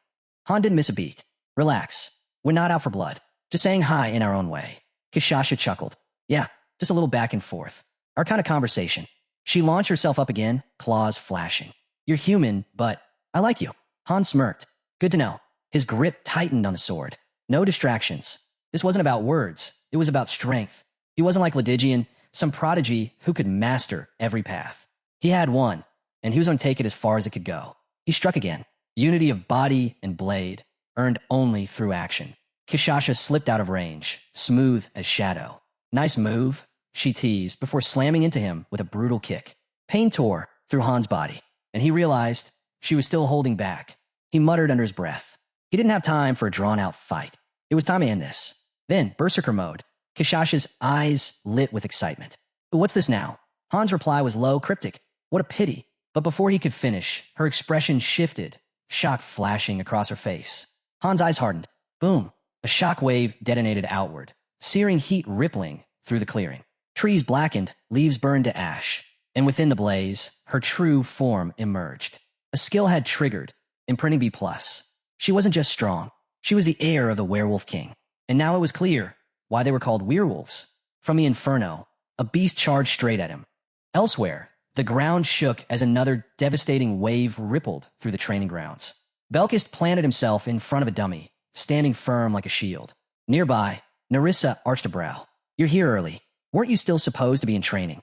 Han didn't miss a beat. "Relax. We're not out for blood. Just saying hi in our own way." Kishasha chuckled. "Yeah, just a little back and forth. Our kind of conversation." She launched herself up again, claws flashing. "You're human, but I like you." Han smirked. "Good to know." His grip tightened on the sword. No distractions. This wasn't about words. It was about strength. He wasn't like Ledigian, some prodigy who could master every path. He had one, and he was going to take it as far as it could go. He struck again. Unity of body and blade, earned only through action. Kishasha slipped out of range, smooth as shadow. "Nice move," she teased before slamming into him with a brutal kick. Pain tore through Han's body, and he realized she was still holding back. He muttered under his breath. He didn't have time for a drawn-out fight. It was time to end this. Then, berserker mode. Kishasha's eyes lit with excitement. "What's this now?" Han's reply was low, cryptic. What a pity. But before he could finish, her expression shifted, shock flashing across her face. Han's eyes hardened. Boom. A shock wave detonated outward, searing heat rippling through the clearing. Trees blackened, leaves burned to ash, and within the blaze, her true form emerged. A skill had triggered, imprinting B+. She wasn't just strong. She was the heir of the Werewolf King. And now it was clear why they were called werewolves. From the inferno, a beast charged straight at him. Elsewhere, the ground shook as another devastating wave rippled through the training grounds. Belkist planted himself in front of a dummy, standing firm like a shield. Nearby, Narissa arched a brow. You're here early. Weren't you still supposed to be in training?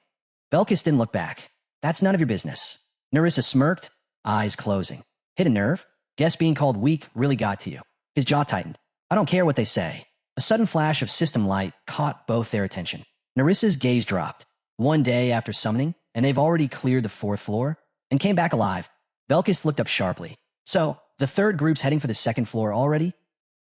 Belkis didn't look back. That's none of your business. Narissa smirked, eyes closing. Hit a nerve? Guess being called weak really got to you. His jaw tightened. I don't care what they say. A sudden flash of system light caught both their attention. Narissa's gaze dropped. One day after summoning, and they've already cleared the 4th floor, and came back alive. Belkis looked up sharply. So, the 3rd group's heading for the 2nd floor already?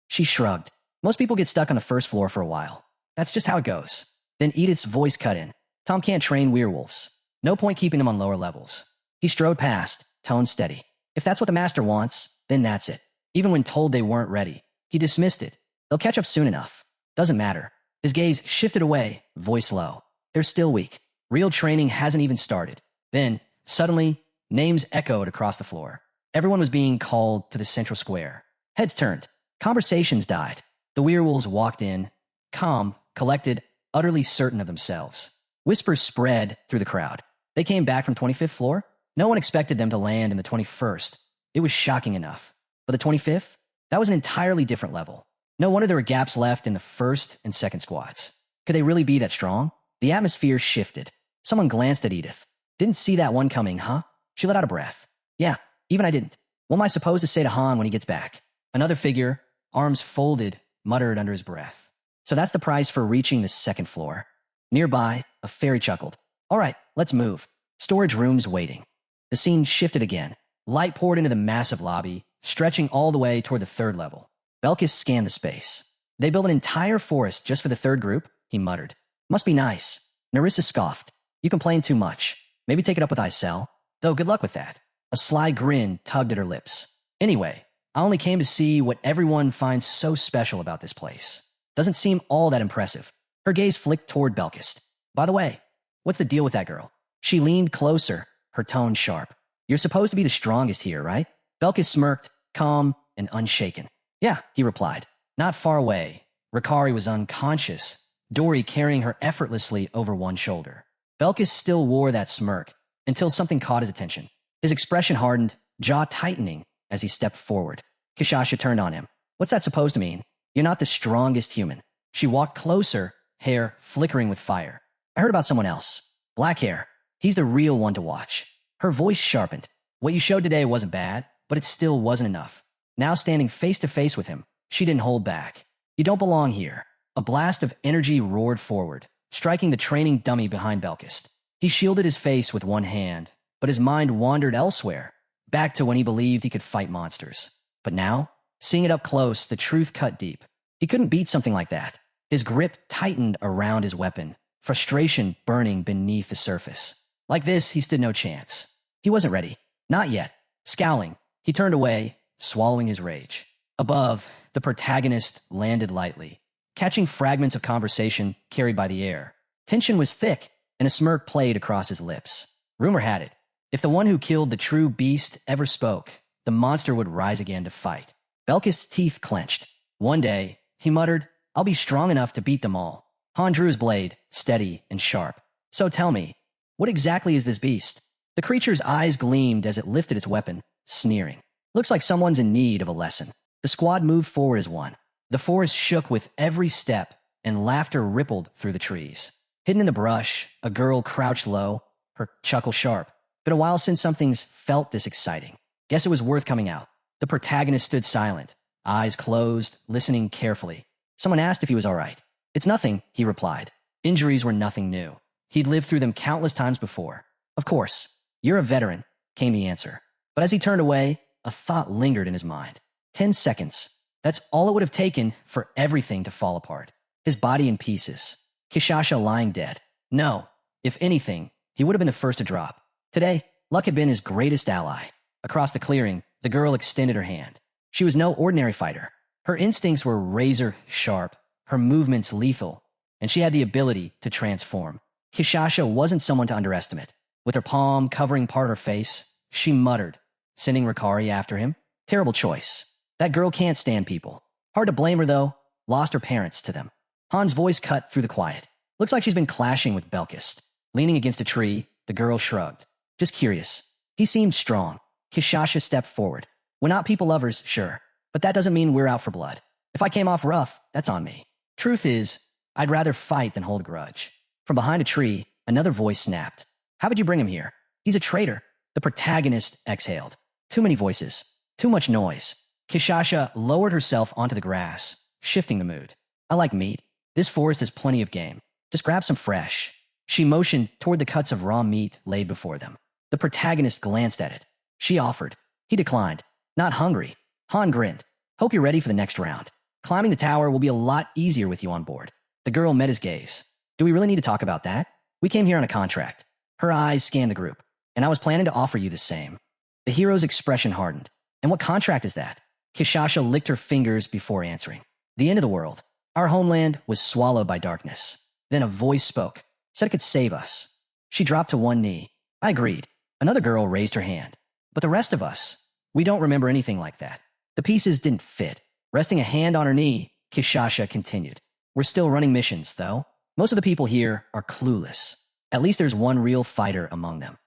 She shrugged. Most people get stuck on the 1st floor for a while. That's just how it goes. Then Edith's voice cut in. Tom can't train werewolves. No point keeping them on lower levels. He strode past, tone steady. If that's what the master wants, then that's it. Even when told they weren't ready, he dismissed it. They'll catch up soon enough. Doesn't matter. His gaze shifted away, voice low. They're still weak. Real training hasn't even started. Then, suddenly, names echoed across the floor. Everyone was being called to the central square. Heads turned. Conversations died. The werewolves walked in, calm, collected, utterly certain of themselves. Whispers spread through the crowd. They came back from 25th floor. No one expected them to land in the 21st. It was shocking enough. But the 25th? That was an entirely different level. No wonder there were gaps left in the 1st and 2nd squads. Could they really be that strong? The atmosphere shifted. Someone glanced at Edith. Didn't see that one coming, huh? She let out a breath. Yeah, even I didn't. What am I supposed to say to Han when he gets back? Another figure, arms folded, muttered under his breath. So that's the price for reaching the 2nd floor. Nearby, a fairy chuckled. All right, let's move. Storage rooms waiting. The scene shifted again. Light poured into the massive lobby, stretching all the way toward the 3rd level. Belkis scanned the space. They built an entire forest just for the 3rd group, he muttered. Must be nice. Narissa scoffed. You complain too much. Maybe take it up with Isel. Though good luck with that. A sly grin tugged at her lips. Anyway, I only came to see what everyone finds so special about this place. Doesn't seem all that impressive. Her gaze flicked toward Belkis. By the way, what's the deal with that girl? She leaned closer, her tone sharp. You're supposed to be the strongest here, right? Belkis smirked, calm and unshaken. Yeah, he replied. Not far away. Rikari was unconscious, Dory carrying her effortlessly over one shoulder. Belkis still wore that smirk until something caught his attention. His expression hardened, jaw tightening as he stepped forward. Kishasha turned on him. What's that supposed to mean? You're not the strongest human. She walked closer, hair flickering with fire. I heard about someone else. Black hair. He's the real one to watch. Her voice sharpened. What you showed today wasn't bad, but it still wasn't enough. Now standing face to face with him, she didn't hold back. You don't belong here. A blast of energy roared forward, striking the training dummy behind Belkis. He shielded his face with one hand, but his mind wandered elsewhere, back to when he believed he could fight monsters. But now, seeing it up close, the truth cut deep. He couldn't beat something like that. His grip tightened around his weapon, frustration burning beneath the surface. Like this, he stood no chance. He wasn't ready. Not yet. Scowling, he turned away, swallowing his rage. Above, the protagonist landed lightly, catching fragments of conversation carried by the air. Tension was thick, and a smirk played across his lips. Rumor had it, if the one who killed the true beast ever spoke, the monster would rise again to fight. Belkis' teeth clenched. One day, he muttered, I'll be strong enough to beat them all. Han drew his blade, steady and sharp. So tell me, what exactly is this beast? The creature's eyes gleamed as it lifted its weapon, sneering. Looks like someone's in need of a lesson. The squad moved forward as one. The forest shook with every step, and laughter rippled through the trees. Hidden in the brush, a girl crouched low, her chuckle sharp. Been a while since something's felt this exciting. Guess it was worth coming out. The protagonist stood silent, eyes closed, listening carefully. Someone asked if he was all right. It's nothing, he replied. Injuries were nothing new. He'd lived through them countless times before. Of course, you're a veteran, came the answer. But as he turned away, a thought lingered in his mind. 10 seconds. That's all it would have taken for everything to fall apart. His body in pieces. Kishasha lying dead. No, if anything, he would have been the first to drop. Today, luck had been his greatest ally. Across the clearing, the girl extended her hand. She was no ordinary fighter. Her instincts were razor sharp, her movements lethal, and she had the ability to transform. Kishasha wasn't someone to underestimate. With her palm covering part of her face, she muttered, sending Rikari after him. Terrible choice. That girl can't stand people. Hard to blame her, though. Lost her parents to them. Han's voice cut through the quiet. Looks like she's been clashing with Belkis. Leaning against a tree, the girl shrugged. Just curious. He seemed strong. Kishasha stepped forward. We're not people lovers, sure, but that doesn't mean we're out for blood. If I came off rough, that's on me. Truth is, I'd rather fight than hold a grudge. From behind a tree, another voice snapped. How would you bring him here? He's a traitor. The protagonist exhaled. Too many voices. Too much noise. Kishasha lowered herself onto the grass, shifting the mood. I like meat. This forest has plenty of game. Just grab some fresh. She motioned toward the cuts of raw meat laid before them. The protagonist glanced at it. She offered. He declined. Not hungry. Han grinned. Hope you're ready for the next round. Climbing the tower will be a lot easier with you on board. The girl met his gaze. Do we really need to talk about that? We came here on a contract. Her eyes scanned the group, and I was planning to offer you the same. The hero's expression hardened. And what contract is that? Kishasha licked her fingers before answering. The end of the world. Our homeland was swallowed by darkness. Then a voice spoke. Said it could save us. She dropped to one knee. I agreed. Another girl raised her hand. But the rest of us, we don't remember anything like that. The pieces didn't fit. Resting a hand on her knee, Kishasha continued. We're still running missions, though. Most of the people here are clueless. At least there's one real fighter among them.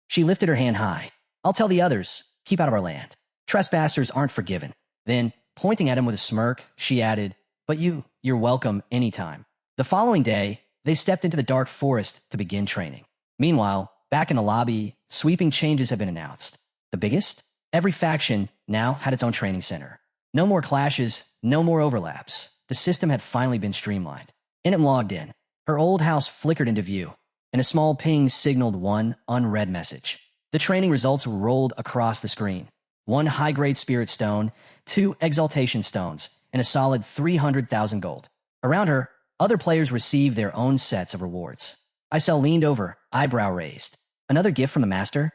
She lifted her hand high. I'll tell the others, keep out of our land. Trespassers aren't forgiven. Then, pointing at him with a smirk, she added, but you're welcome anytime. The following day, they stepped into the dark forest to begin training. Meanwhile, back in the lobby, sweeping changes had been announced. The biggest? Every faction now had its own training center. No more clashes, no more overlaps. The system had finally been streamlined. Enem logged in. Her old house flickered into view, and a small ping signaled one unread message. The training results rolled across the screen. 1 high-grade spirit stone, 2 exaltation stones, and a solid 300,000 gold. Around her, other players received their own sets of rewards. Isel leaned over, eyebrow raised. Another gift from the master?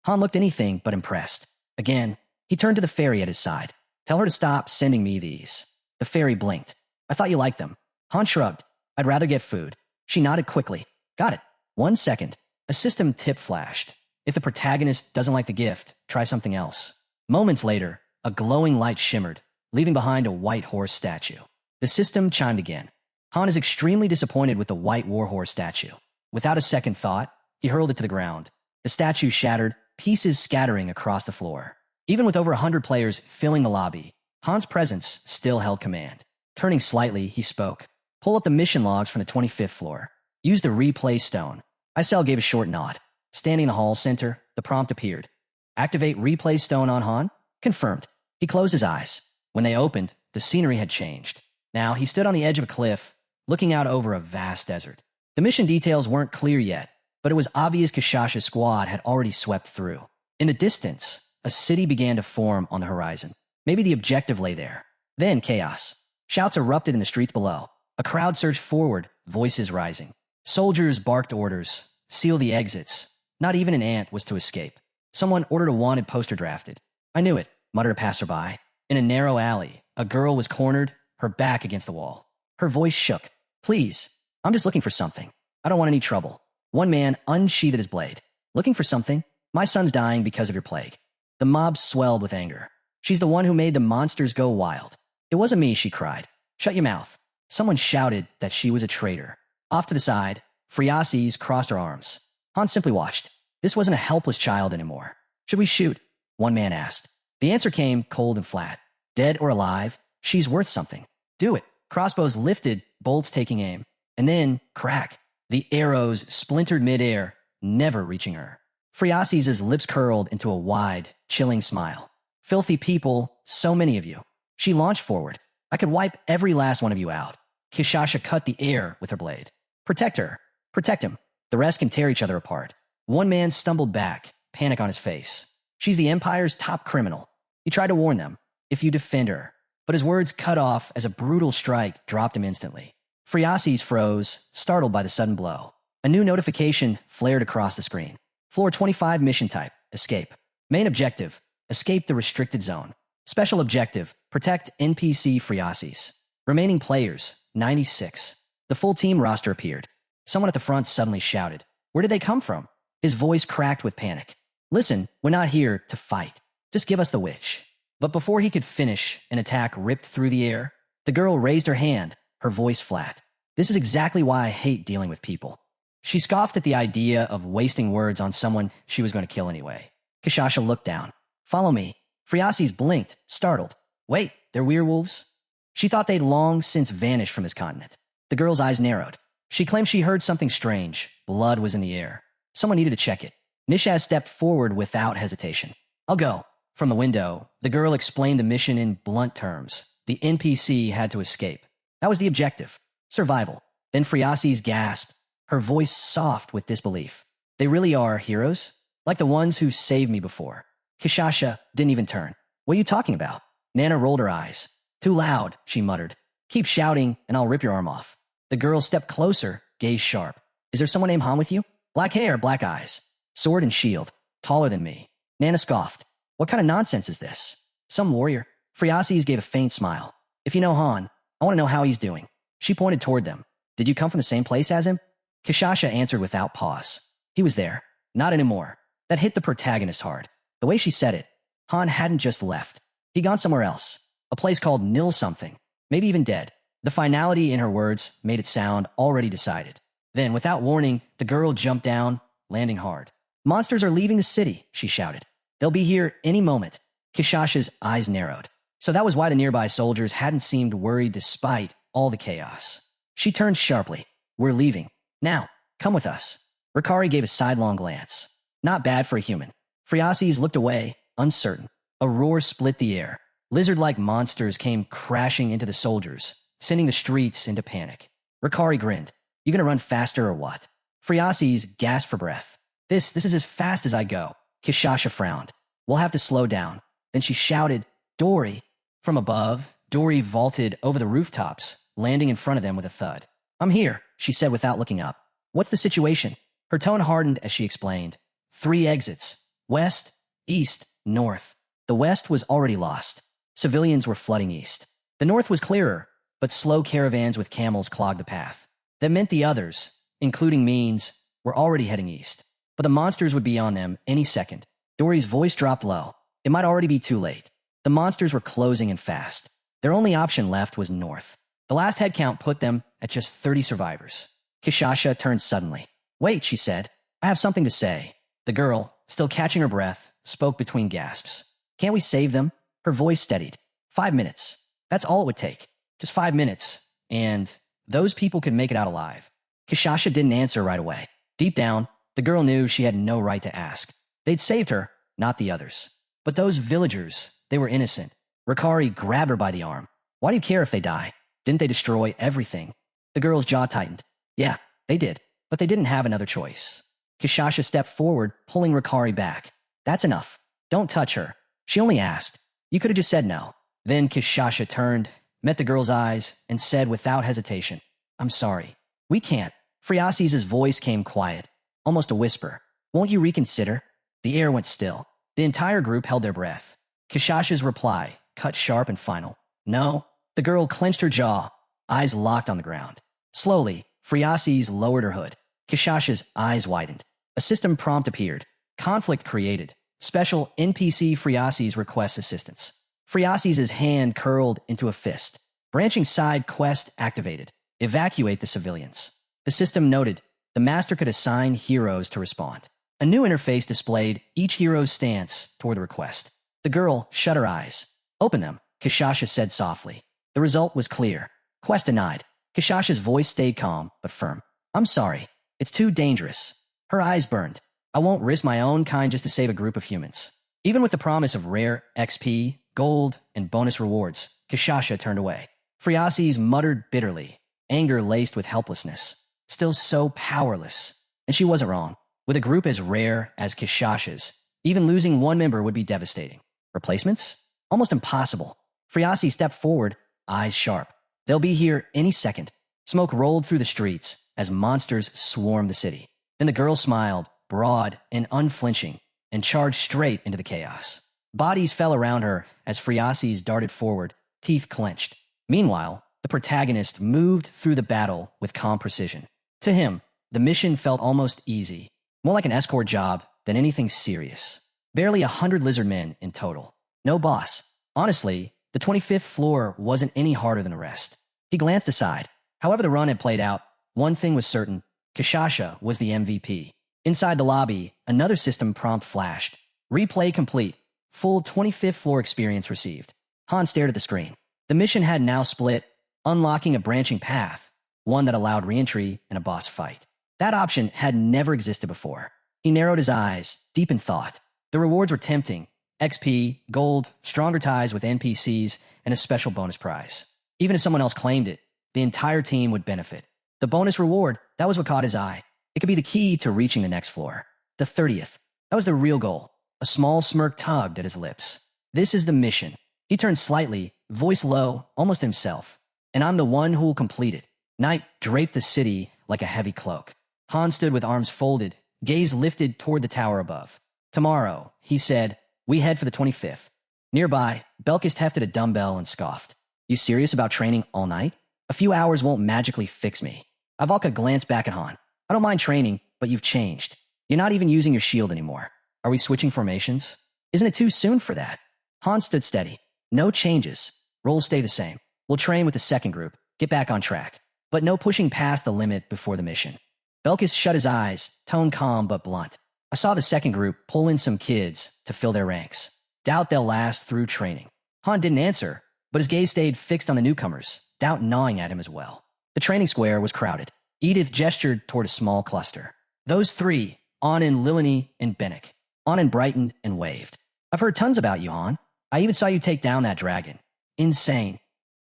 Han looked anything but impressed. Again, he turned to the fairy at his side. Tell her to stop sending me these. The fairy blinked. I thought you liked them. Han shrugged. I'd rather get food. She nodded quickly. Got it. 1 second. A system tip flashed. If the protagonist doesn't like the gift, try something else. Moments later, a glowing light shimmered, leaving behind a white horse statue. The system chimed again. Han is extremely disappointed with the white warhorse statue. Without a second thought, he hurled it to the ground. The statue shattered, pieces scattering across the floor. Even with over 100 players filling the lobby, Han's presence still held command. Turning slightly, he spoke. Pull up the mission logs from the 25th floor. Use the replay stone. Isel gave a short nod. Standing in the hall center, the prompt appeared. Activate replay stone on Han? Confirmed. He closed his eyes. When they opened, the scenery had changed. Now he stood on the edge of a cliff, looking out over a vast desert. The mission details weren't clear yet, but it was obvious Kishasha's squad had already swept through. In the distance, a city began to form on the horizon. Maybe the objective lay there. Then chaos. Shouts erupted in the streets below. A crowd surged forward, voices rising. Soldiers barked orders. Seal the exits. Not even an ant was to escape. Someone ordered a wanted poster drafted. I knew it, muttered a passerby. In a narrow alley, a girl was cornered, her back against the wall. Her voice shook. Please, I'm just looking for something. I don't want any trouble. One man unsheathed his blade. Looking for something? My son's dying because of your plague. The mob swelled with anger. She's the one who made the monsters go wild. It wasn't me, she cried. Shut your mouth. Someone shouted that she was a traitor. Off to the side, Friasis crossed her arms. Han simply watched. This wasn't a helpless child anymore. Should we shoot? One man asked. The answer came cold and flat. Dead or alive, she's worth something. Do it. Crossbows lifted, bolts taking aim. And then, crack. The arrows splintered midair, never reaching her. Friasis' lips curled into a wide, chilling smile. Filthy people, so many of you. She launched forward. I could wipe every last one of you out. Kishasha cut the air with her blade. Protect her. Protect him. The rest can tear each other apart. One man stumbled back, panic on his face. She's the Empire's top criminal. He tried to warn them. If you defend her. But his words cut off as a brutal strike dropped him instantly. Friasis froze, startled by the sudden blow. A new notification flared across the screen. Floor 25 mission type, escape. Main objective, escape the restricted zone. Special objective, protect NPC Friasis. Remaining players, 96. The full team roster appeared. Someone at the front suddenly shouted. Where did they come from? His voice cracked with panic. Listen, we're not here to fight. Just give us the witch. But before he could finish, an attack ripped through the air. The girl raised her hand, her voice flat. This is exactly why I hate dealing with people. She scoffed at the idea of wasting words on someone she was going to kill anyway. Kishasha looked down. Follow me. Friasis blinked, startled. Wait, they're werewolves? She thought they'd long since vanished from his continent. The girl's eyes narrowed. She claimed she heard something strange. Blood was in the air. Someone needed to check it. Nishaz stepped forward without hesitation. I'll go. From the window, the girl explained the mission in blunt terms. The NPC had to escape. That was the objective. Survival. Then Friasis gasped, her voice soft with disbelief. They really are heroes? Like the ones who saved me before. Kishasha didn't even turn. What are you talking about? Nana rolled her eyes. Too loud, she muttered. Keep shouting and I'll rip your arm off. The girl stepped closer, gaze sharp. Is there someone named Han with you? Black hair, black eyes. Sword and shield. Taller than me. Nana scoffed. What kind of nonsense is this? Some warrior. Friasis gave a faint smile. If you know Han, I want to know how he's doing. She pointed toward them. Did you come from the same place as him? Kishasha answered without pause. He was there. Not anymore. That hit the protagonist hard. The way she said it. Han hadn't just left. He'd gone somewhere else. A place called Nil something. Maybe even dead. The finality in her words made it sound already decided. Then, without warning, the girl jumped down, landing hard. Monsters are leaving the city, she shouted. They'll be here any moment. Kishasha's eyes narrowed. So that was why the nearby soldiers hadn't seemed worried despite all the chaos. She turned sharply. We're leaving. Now, come with us. Rikari gave a sidelong glance. Not bad for a human. Friasis looked away, uncertain. A roar split the air. Lizard-like monsters came crashing into the soldiers, sending the streets into panic. Rikari grinned. You gonna run faster or what? Friasis gasped for breath. This is as fast as I go. Kishasha frowned. We'll have to slow down. Then she shouted, Dory. From above, Dory vaulted over the rooftops, landing in front of them with a thud. I'm here, she said without looking up. What's the situation? Her tone hardened as she explained. 3 exits. West, east, north. The west was already lost. Civilians were flooding east. The north was clearer, but slow caravans with camels clogged the path. That meant the others, including Means, were already heading east. But the monsters would be on them any second. Dory's voice dropped low. It might already be too late. The monsters were closing in fast. Their only option left was north. The last head count put them at just 30 survivors. Kishasha turned suddenly. Wait, she said. I have something to say. The girl, still catching her breath, spoke between gasps. Can't we save them? Her voice steadied. 5 minutes. That's all it would take. Just 5 minutes. And those people could make it out alive. Kishasha didn't answer right away. Deep down, the girl knew she had no right to ask. They'd saved her, not the others. But those villagers, they were innocent. Rikari grabbed her by the arm. Why do you care if they die? Didn't they destroy everything? The girl's jaw tightened. Yeah, they did. But they didn't have another choice. Kishasha stepped forward, pulling Rikari back. That's enough. Don't touch her. She only asked. You could have just said no. Then Kishasha turned, met the girl's eyes, and said without hesitation, I'm sorry. We can't. Friasis' voice came quiet, almost a whisper. Won't you reconsider? The air went still. The entire group held their breath. Kishasha's reply, cut sharp and final. No. The girl clenched her jaw, eyes locked on the ground. Slowly, Friasis lowered her hood. Kishasha's eyes widened. A system prompt appeared. Conflict created. Special NPC Friasis requests assistance. Friasis' hand curled into a fist. Branching side quest activated. Evacuate the civilians. The system noted. The master could assign heroes to respond. A new interface displayed each hero's stance toward the request. The girl shut her eyes. Open them, Kishasha said softly. The result was clear. Quest denied. Kishasha's voice stayed calm, but firm. I'm sorry. It's too dangerous. Her eyes burned. I won't risk my own kind just to save a group of humans. Even with the promise of rare XP, gold, and bonus rewards, Kishasha turned away. Friasis muttered bitterly, anger laced with helplessness. Still so powerless. And she wasn't wrong. With a group as rare as Kishasha's, even losing one member would be devastating. Replacements? Almost impossible. Friasis stepped forward, eyes sharp. They'll be here any second. Smoke rolled through the streets as monsters swarmed the city. Then the girl smiled, broad and unflinching, and charged straight into the chaos. Bodies fell around her as Friasis darted forward, teeth clenched. Meanwhile, the protagonist moved through the battle with calm precision. To him, the mission felt almost easy, more like an escort job than anything serious. Barely 100 lizard men in total. No boss. Honestly, the 25th floor wasn't any harder than the rest. He glanced aside. However the run had played out, one thing was certain. Kishasha was the MVP. Inside the lobby, another system prompt flashed. Replay complete. Full 25th floor experience received. Han stared at the screen. The mission had now split, unlocking a branching path, one that allowed re-entry and a boss fight. That option had never existed before. He narrowed his eyes, deep in thought. The rewards were tempting: XP, gold, stronger ties with NPCs, and a special bonus prize. Even if someone else claimed it, the entire team would benefit. The bonus reward, that was what caught his eye. It could be the key to reaching the next floor. The 30th. That was the real goal. A small smirk tugged at his lips. This is the mission. He turned slightly, voice low, almost himself. And I'm the one who will complete it. Night draped the city like a heavy cloak. Han stood with arms folded, gaze lifted toward the tower above. Tomorrow, he said, we head for the 25th. Nearby, Belkist hefted a dumbbell and scoffed. You serious about training all night? A few hours won't magically fix me. Ivalka glanced back at Han. I don't mind training, but you've changed. You're not even using your shield anymore. Are we switching formations? Isn't it too soon for that? Han stood steady. No changes. Roles stay the same. We'll train with the second group, get back on track. But no pushing past the limit before the mission. Belkis shut his eyes, tone calm but blunt. I saw the second group pull in some kids to fill their ranks. Doubt they'll last through training. Han didn't answer, but his gaze stayed fixed on the newcomers, doubt gnawing at him as well. The training square was crowded. Edith gestured toward a small cluster. Those three, Anand, Lilini, and Bennick. Anand brightened and waved. I've heard tons about you, Han. I even saw you take down that dragon. Insane.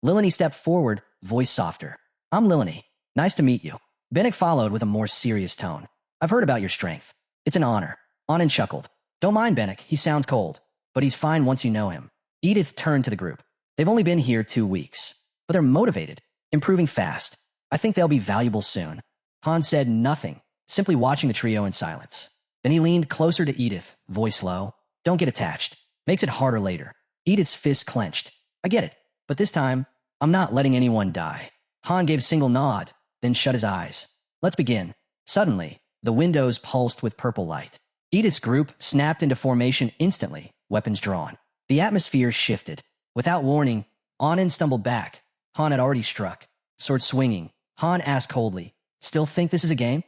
Lilini stepped forward, voice softer. I'm Lilini. Nice to meet you. Bennick followed with a more serious tone. I've heard about your strength. It's an honor. Anand chuckled. Don't mind Bennick, he sounds cold. But he's fine once you know him. Edith turned to the group. They've only been here 2 weeks. But they're motivated, improving fast. I think they'll be valuable soon. Han said nothing, simply watching the trio in silence. Then he leaned closer to Edith, voice low. Don't get attached. Makes it harder later. Edith's fist clenched. I get it. But this time, I'm not letting anyone die. Han gave a single nod, then shut his eyes. Let's begin. Suddenly, the windows pulsed with purple light. Edith's group snapped into formation instantly, weapons drawn. The atmosphere shifted. Without warning, Anand stumbled back. Han had already struck. Sword swinging. Han asked coldly, still think this is a game?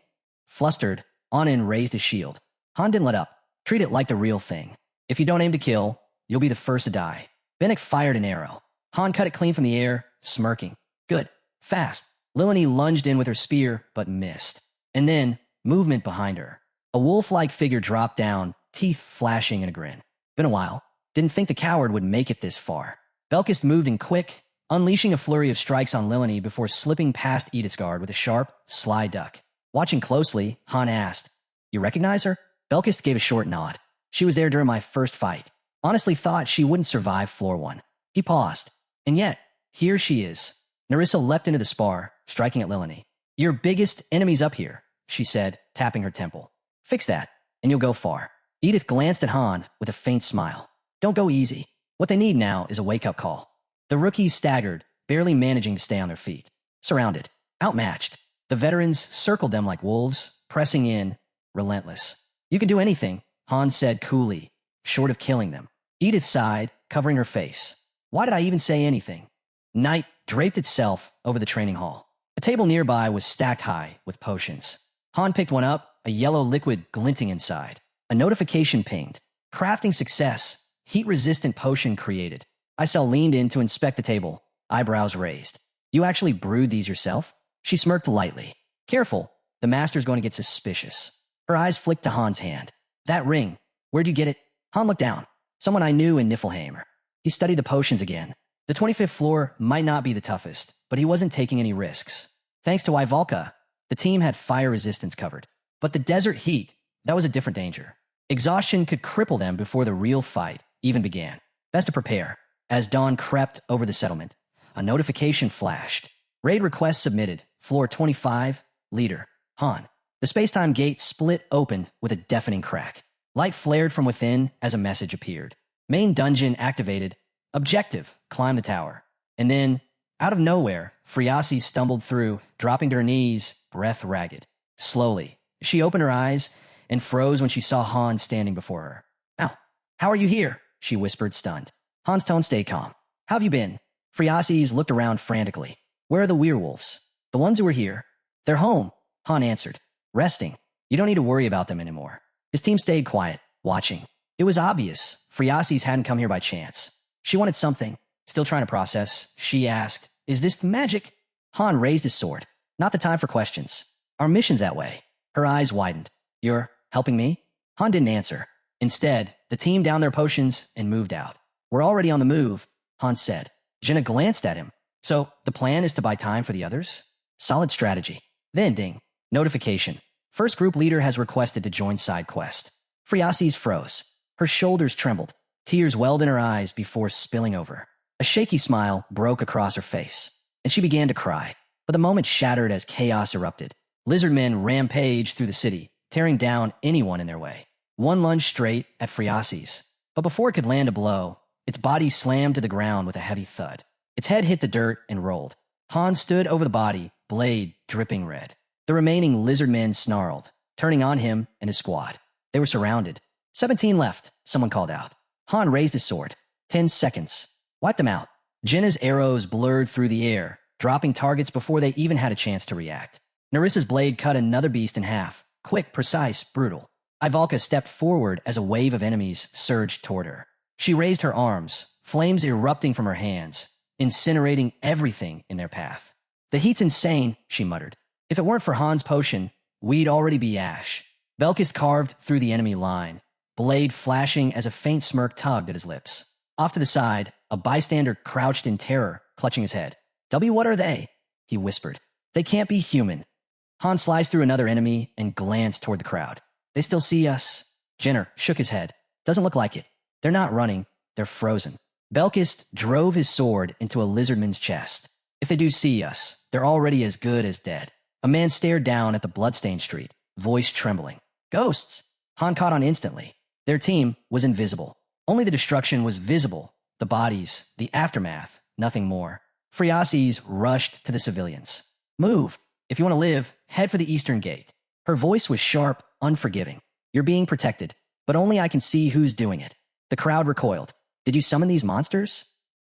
Flustered, Anand raised his shield. Han didn't let up. Treat it like the real thing. If you don't aim to kill, you'll be the first to die. Bennick fired an arrow. Han cut it clean from the air, smirking. Good. Fast. Lilini lunged in with her spear, but missed. And then, movement behind her. A wolf-like figure dropped down, teeth flashing in a grin. Been a while. Didn't think the coward would make it this far. Belkist moved in quick, unleashing a flurry of strikes on Lilini before slipping past Edith's guard with a sharp, sly duck. Watching closely, Han asked, You recognize her? Belkist gave a short nod. She was there during my first fight. Honestly thought she wouldn't survive floor 1. He paused. And yet, here she is. Narissa leapt into the spar, striking at Lilini. Your biggest enemy's up here, she said, tapping her temple. Fix that, and you'll go far. Edith glanced at Han with a faint smile. Don't go easy. What they need now is a wake-up call. The rookies staggered, barely managing to stay on their feet. Surrounded, outmatched. The veterans circled them like wolves, pressing in, relentless. You can do anything, Han said coolly, short of killing them. Edith sighed, covering her face. Why did I even say anything? Night draped itself over the training hall. A table nearby was stacked high with potions. Han picked one up, a yellow liquid glinting inside. A notification pinged. Crafting success. Heat-resistant potion created. Isel leaned in to inspect the table, eyebrows raised. You actually brewed these yourself? She smirked lightly. Careful, the master's going to get suspicious. Her eyes flicked to Han's hand. That ring, where'd you get it? Han looked down. Someone I knew in Niflheim. He studied the potions again. The 25th floor might not be the toughest, but he wasn't taking any risks. Thanks to Ivalka, the team had fire resistance covered. But the desert heat, that was a different danger. Exhaustion could cripple them before the real fight even began. Best to prepare. As dawn crept over the settlement, a notification flashed. Raid request submitted. Floor 25, leader, Han. The space-time gate split open with a deafening crack. Light flared from within as a message appeared. Main dungeon activated. Objective, climb the tower. And then, out of nowhere, Friasi stumbled through, dropping to her knees, breath ragged. Slowly, she opened her eyes and froze when she saw Han standing before her. Ow, how are you here? She whispered, stunned. Han's tone stayed calm. How have you been? Friasis looked around frantically. Where are the werewolves? The ones who were here. They're home, Han answered. Resting. You don't need to worry about them anymore. His team stayed quiet, watching. It was obvious Friasis hadn't come here by chance. She wanted something Still trying to process, she asked, "Is this magic?" Han raised his sword. "Not the time for questions. Our mission's that way." Her eyes widened. "You're helping me?" Han didn't answer. Instead, the team downed their potions and moved out. "We're already on the move," Han said. Jenna glanced at him. "So, the plan is to buy time for the others?" "Solid strategy." Then ding. Notification. First group leader has requested to join side quest. Friasis froze. Her shoulders trembled. Tears welled in her eyes before spilling over. A shaky smile broke across her face, and she began to cry. But the moment shattered as chaos erupted. Lizard men rampaged through the city, tearing down anyone in their way. One lunged straight at Friasis, but before it could land a blow, its body slammed to the ground with a heavy thud. Its head hit the dirt and rolled. Han stood over the body, blade dripping red. The remaining lizard men snarled, turning on him and his squad. They were surrounded. 17 left, someone called out. Han raised his sword. 10 seconds. Wipe them out. Jenna's arrows blurred through the air, dropping targets before they even had a chance to react. Narissa's blade cut another beast in half. Quick, precise, brutal. Ivalka stepped forward as a wave of enemies surged toward her. She raised her arms, flames erupting from her hands, incinerating everything in their path. "The heat's insane," she muttered. "If it weren't for Han's potion, we'd already be ash." Belkis carved through the enemy line, blade flashing as a faint smirk tugged at his lips. Off to the side, a bystander crouched in terror, clutching his head. What are they?" he whispered. "They can't be human." Han sliced through another enemy and glanced toward the crowd. "They still see us?" Jenner shook his head. "Doesn't look like it. They're not running. They're frozen." Belkis drove his sword into a lizardman's chest. "If they do see us, they're already as good as dead." A man stared down at the bloodstained street, voice trembling. "Ghosts!" Han caught on instantly. Their team was invisible. Only the destruction was visible. The bodies, the aftermath, nothing more. Friasis rushed to the civilians. "Move. If you want to live, head for the eastern gate." Her voice was sharp, unforgiving. "You're being protected, but only I can see who's doing it." The crowd recoiled. "Did you summon these monsters?"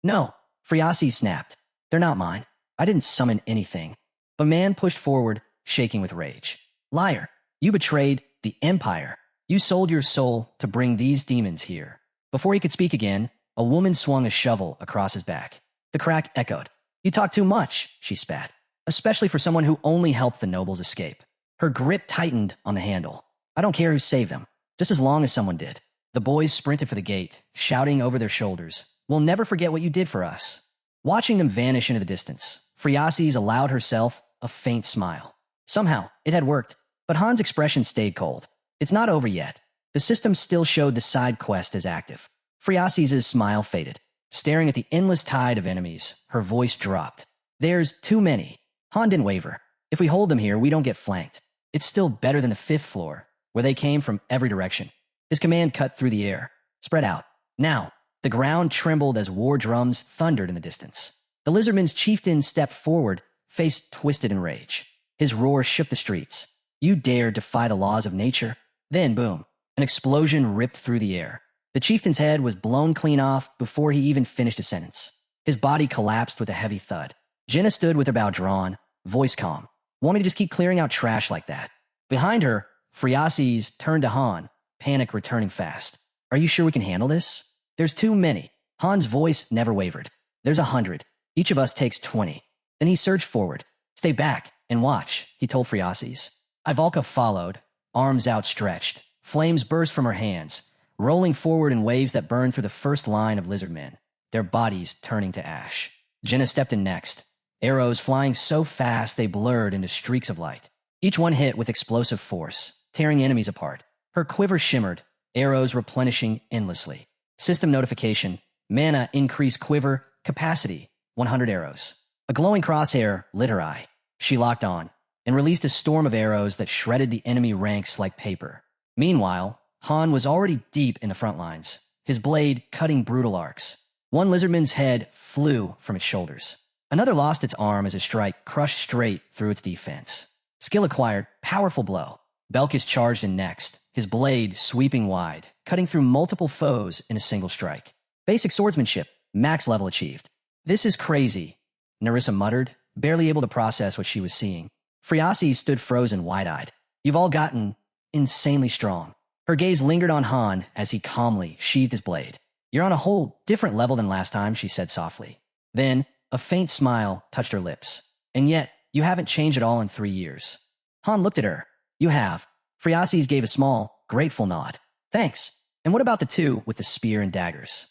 "No." Friasis snapped. "They're not mine. I didn't summon anything." The man pushed forward, shaking with rage. "Liar. You betrayed the Empire. You sold your soul to bring these demons here." Before he could speak again, a woman swung a shovel across his back. The crack echoed. "You talk too much," she spat, "especially for someone who only helped the nobles escape." Her grip tightened on the handle. "I don't care who saved them, just as long as someone did." The boys sprinted for the gate, shouting over their shoulders, "We'll never forget what you did for us." Watching them vanish into the distance, Friasis allowed herself a faint smile. Somehow, it had worked, but Han's expression stayed cold. "It's not over yet." The system still showed the side quest as active. Friasis' smile faded. Staring at the endless tide of enemies, her voice dropped. "There's too many." Han didn't waver. "If we hold them here, we don't get flanked. It's still better than the 5th floor, where they came from every direction." His command cut through the air. "Spread out. Now." The ground trembled as war drums thundered in the distance. The lizardman's chieftain stepped forward, face twisted in rage. His roar shook the streets. "You dare defy the laws of nature?" Then, boom, an explosion ripped through the air. The chieftain's head was blown clean off before he even finished a sentence. His body collapsed with a heavy thud. Jenna stood with her bow drawn, voice calm. "Want me to just keep clearing out trash like that?" Behind her, Friasis turned to Han, panic returning fast. "Are you sure we can handle this?" "There's too many." Han's voice never wavered. "There's 100. Each of us takes 20. Then he surged forward. "Stay back and watch," he told Friasis. Ivalka followed, arms outstretched. Flames burst from her hands, rolling forward in waves that burned through the first line of lizard men, their bodies turning to ash. Jenna stepped in next, arrows flying so fast they blurred into streaks of light. Each one hit with explosive force, tearing enemies apart. Her quiver shimmered, arrows replenishing endlessly. System notification: mana increase quiver capacity 100 arrows. A glowing crosshair lit her eye. She locked on and released a storm of arrows that shredded the enemy ranks like paper. Meanwhile, Han was already deep in the front lines, his blade cutting brutal arcs. One lizardman's head flew from its shoulders. Another lost its arm as a strike crushed straight through its defense. Skill acquired, powerful blow. Belkis charged in next, his blade sweeping wide, cutting through multiple foes in a single strike. Basic swordsmanship, max level achieved. "This is crazy," Narissa muttered, barely able to process what she was seeing. Friasi stood frozen, wide-eyed. "You've all gotten insanely strong." Her gaze lingered on Han as he calmly sheathed his blade. You're on a whole different level than last time, she said softly. Then, a faint smile touched her lips. And yet, you haven't changed at all in 3 years. Han looked at her. You have. Phreases gave a small, grateful nod. Thanks. And what about the two with the spear and daggers?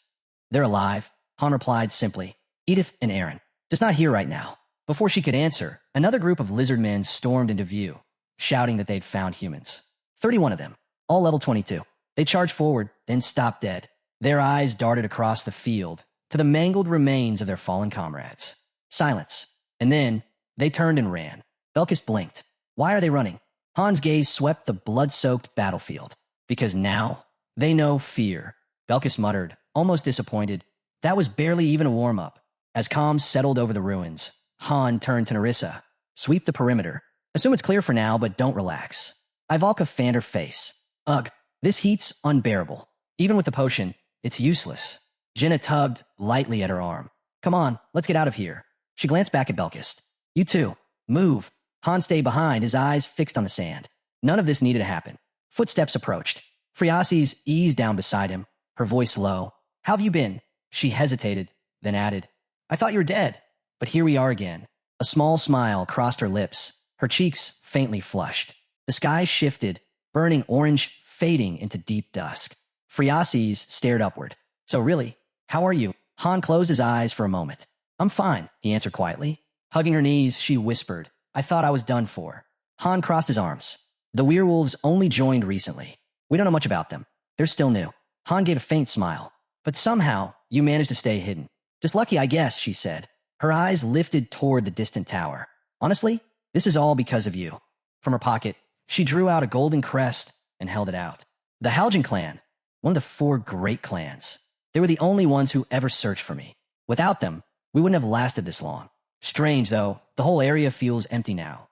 They're alive, Han replied simply. Edith and Aaron. Just not here right now. Before she could answer, another group of lizard men stormed into view, shouting that they'd found humans. 31 of them, all level 22. They charged forward, then stopped dead. Their eyes darted across the field to the mangled remains of their fallen comrades. Silence. And then, they turned and ran. Belkis blinked. Why are they running? Han's gaze swept the blood-soaked battlefield. Because now, they know fear. Belkis muttered, almost disappointed. That was barely even a warm-up. As calm settled over the ruins, Han turned to Narissa. Sweep the perimeter. Assume it's clear for now, but don't relax. Ivalka fanned her face. Ugh, this heat's unbearable. Even with the potion, it's useless. Jenna tugged lightly at her arm. Come on, let's get out of here. She glanced back at Belkis. You too. Move. Han stayed behind, his eyes fixed on the sand. None of this needed to happen. Footsteps approached. Phreases eased down beside him, her voice low. How have you been? She hesitated, then added, I thought you were dead. But here we are again. A small smile crossed her lips, her cheeks faintly flushed. The sky shifted, burning orange, fading into deep dusk. Phreases stared upward. So really, how are you? Han closed his eyes for a moment. I'm fine, he answered quietly. Hugging her knees, she whispered, I thought I was done for. Han crossed his arms. The werewolves only joined recently. We don't know much about them. They're still new. Han gave a faint smile. But somehow, you managed to stay hidden. Just lucky, I guess, she said. Her eyes lifted toward the distant tower. Honestly, this is all because of you. From her pocket, she drew out a golden crest and held it out. The Haljan clan, one of the 4 great clans. They were the only ones who ever searched for me. Without them, we wouldn't have lasted this long. Strange, though, the whole area feels empty now.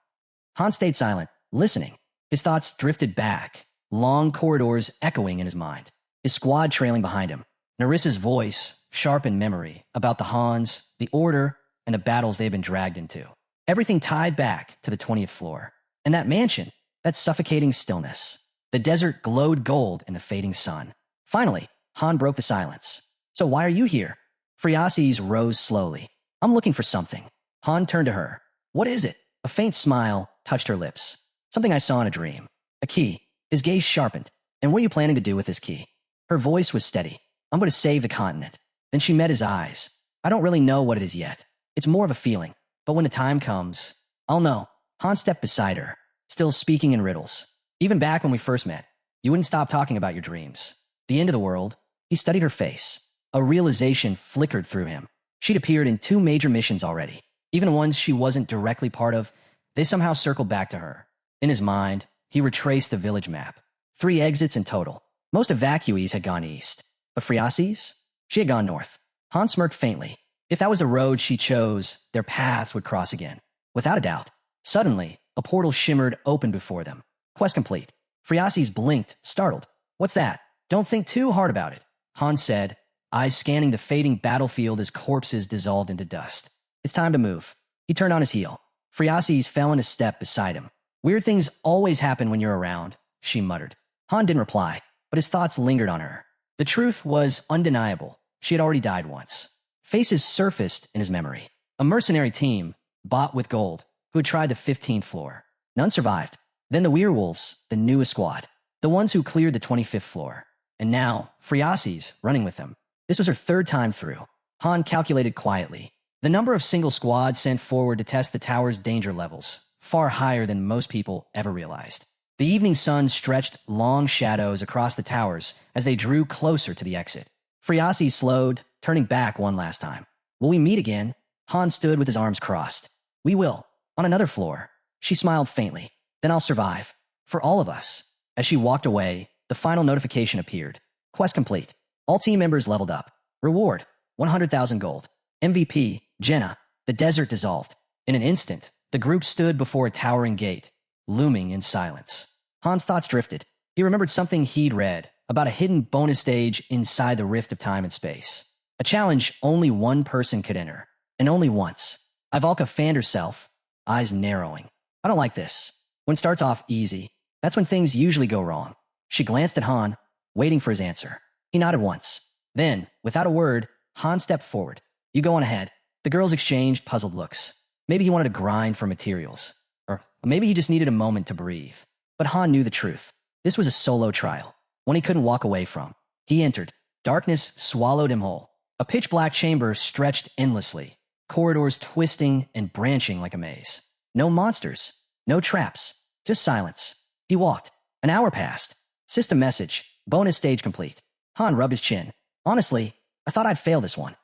Han stayed silent, listening. His thoughts drifted back, long corridors echoing in his mind, his squad trailing behind him. Narissa's voice, sharp in memory, about the Hans, the Order, and the battles they've been dragged into. Everything tied back to the 20th floor. And that mansion, that suffocating stillness. The desert glowed gold in the fading sun. Finally, Han broke the silence. So why are you here? Phreases rose slowly. I'm looking for something. Han turned to her. What is it? A faint smile touched her lips. Something I saw in a dream. A key. His gaze sharpened. And what are you planning to do with this key? Her voice was steady. I'm going to save the continent. Then she met his eyes. I don't really know what it is yet. It's more of a feeling. But when the time comes, I'll know. Han stepped beside her, still speaking in riddles. Even back when we first met, you wouldn't stop talking about your dreams. The end of the world. He studied her face. A realization flickered through him. She'd appeared in 2 major missions already. Even ones she wasn't directly part of, they somehow circled back to her. In his mind, he retraced the village map. 3 exits in total. Most evacuees had gone east. But Phreases? She had gone north. Han smirked faintly. If that was the road she chose, their paths would cross again. Without a doubt. Suddenly, a portal shimmered open before them. Quest complete. Phreases blinked, startled. What's that? Don't think too hard about it, Han said, eyes scanning the fading battlefield as corpses dissolved into dust. It's time to move. He turned on his heel. Phreases fell in a step beside him. Weird things always happen when you're around, she muttered. Han didn't reply, but his thoughts lingered on her. The truth was undeniable. She had already died once. Faces surfaced in his memory. A mercenary team, bought with gold, who had tried the 15th floor. None survived. Then the werewolves, the newest squad. The ones who cleared the 25th floor. And now, Phreases running with them. This was her 3rd time through. Han calculated quietly. The number of single squads sent forward to test the tower's danger levels, far higher than most people ever realized. The evening sun stretched long shadows across the towers as they drew closer to the exit. Phreases slowed, turning back one last time. Will we meet again? Han stood with his arms crossed. We will. On another floor. She smiled faintly. Then I'll survive. For all of us. As she walked away, the final notification appeared. Quest complete. All team members leveled up. Reward, 100,000 gold. MVP, Jenna. The desert dissolved. In an instant, the group stood before a towering gate, looming in silence. Han's thoughts drifted. He remembered something he'd read about a hidden bonus stage inside the rift of time and space. A challenge only one person could enter, and only once. Ivalka fanned herself, eyes narrowing. I don't like this. When it starts off easy, that's when things usually go wrong. She glanced at Han, waiting for his answer. He nodded once. Then, without a word, Han stepped forward. You go on ahead. The girls exchanged puzzled looks. Maybe he wanted to grind for materials. Or maybe he just needed a moment to breathe. But Han knew the truth. This was a solo trial, one he couldn't walk away from. He entered. Darkness swallowed him whole. A pitch-black chamber stretched endlessly, corridors twisting and branching like a maze. No monsters, no traps, just silence. He walked. An hour passed. System message. Bonus stage complete. Han rubbed his chin. Honestly, I thought I'd fail this one.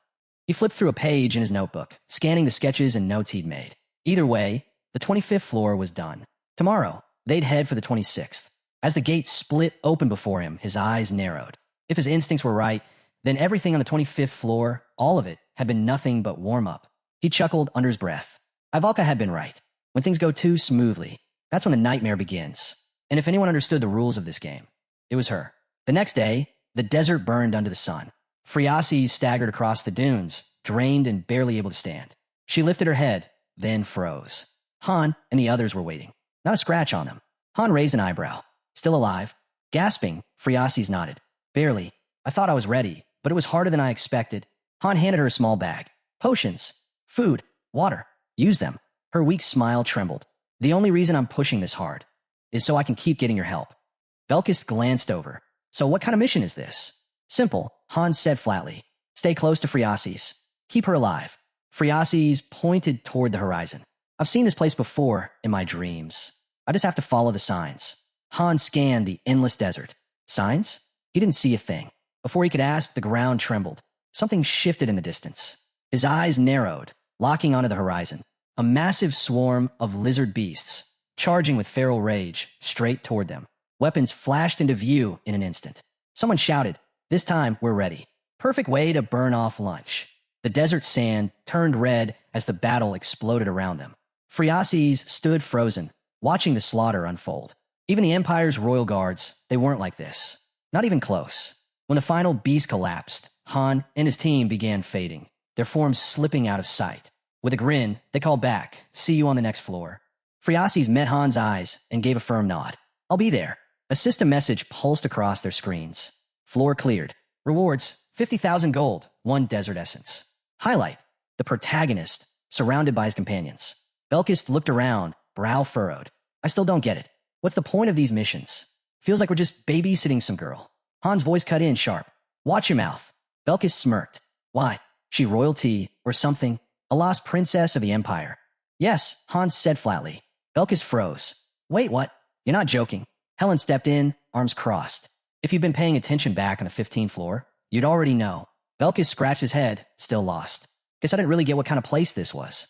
He flipped through a page in his notebook, scanning the sketches and notes he'd made. Either way, the 25th floor was done. Tomorrow, they'd head for the 26th. As the gate split open before him, his eyes narrowed. If his instincts were right, then everything on the 25th floor, all of it, had been nothing but warm-up. He chuckled under his breath. Ivalka had been right. When things go too smoothly, that's when the nightmare begins. And if anyone understood the rules of this game, it was her. The next day, the desert burned under the sun. Friasi staggered across the dunes, drained and barely able to stand. She lifted her head, then froze. Han and the others were waiting. Not a scratch on them. Han raised an eyebrow. Still alive. Gasping, Friasi's nodded. Barely. I thought I was ready, but it was harder than I expected. Han handed her a small bag. Potions. Food. Water. Use them. Her weak smile trembled. The only reason I'm pushing this hard is so I can keep getting your help. Belkis glanced over. So what kind of mission is this? Simple, Han said flatly. Stay close to Friasi's. Keep her alive. Friasi's pointed toward the horizon. I've seen this place before in my dreams. I just have to follow the signs. Han scanned the endless desert. Signs? He didn't see a thing. Before he could ask, the ground trembled. Something shifted in the distance. His eyes narrowed, locking onto the horizon. A massive swarm of lizard beasts, charging with feral rage, straight toward them. Weapons flashed into view in an instant. Someone shouted, "This time, we're ready." Perfect way to burn off lunch. The desert sand turned red as the battle exploded around them. Friasis stood frozen, watching the slaughter unfold. Even the Empire's royal guards, they weren't like this. Not even close. When the final beast collapsed, Han and his team began fading, their forms slipping out of sight. With a grin, they called back, "See you on the next floor." Friasis met Han's eyes and gave a firm nod. "I'll be there." A system message pulsed across their screens. Floor cleared. Rewards, 50,000 gold, 1 desert essence. Highlight, the protagonist, surrounded by his companions. Belkis looked around, brow furrowed. I still don't get it. What's the point of these missions? Feels like we're just babysitting some girl. Han's voice cut in sharp. Watch your mouth. Belkis smirked. Why? She royalty or something? A lost princess of the Empire? Yes, Han said flatly. Belkis froze. Wait, what? You're not joking. Helen stepped in, arms crossed. If you'd been paying attention back on the 15th floor, you'd already know. Belkis scratched his head, still lost. Guess I didn't really get what kind of place this was.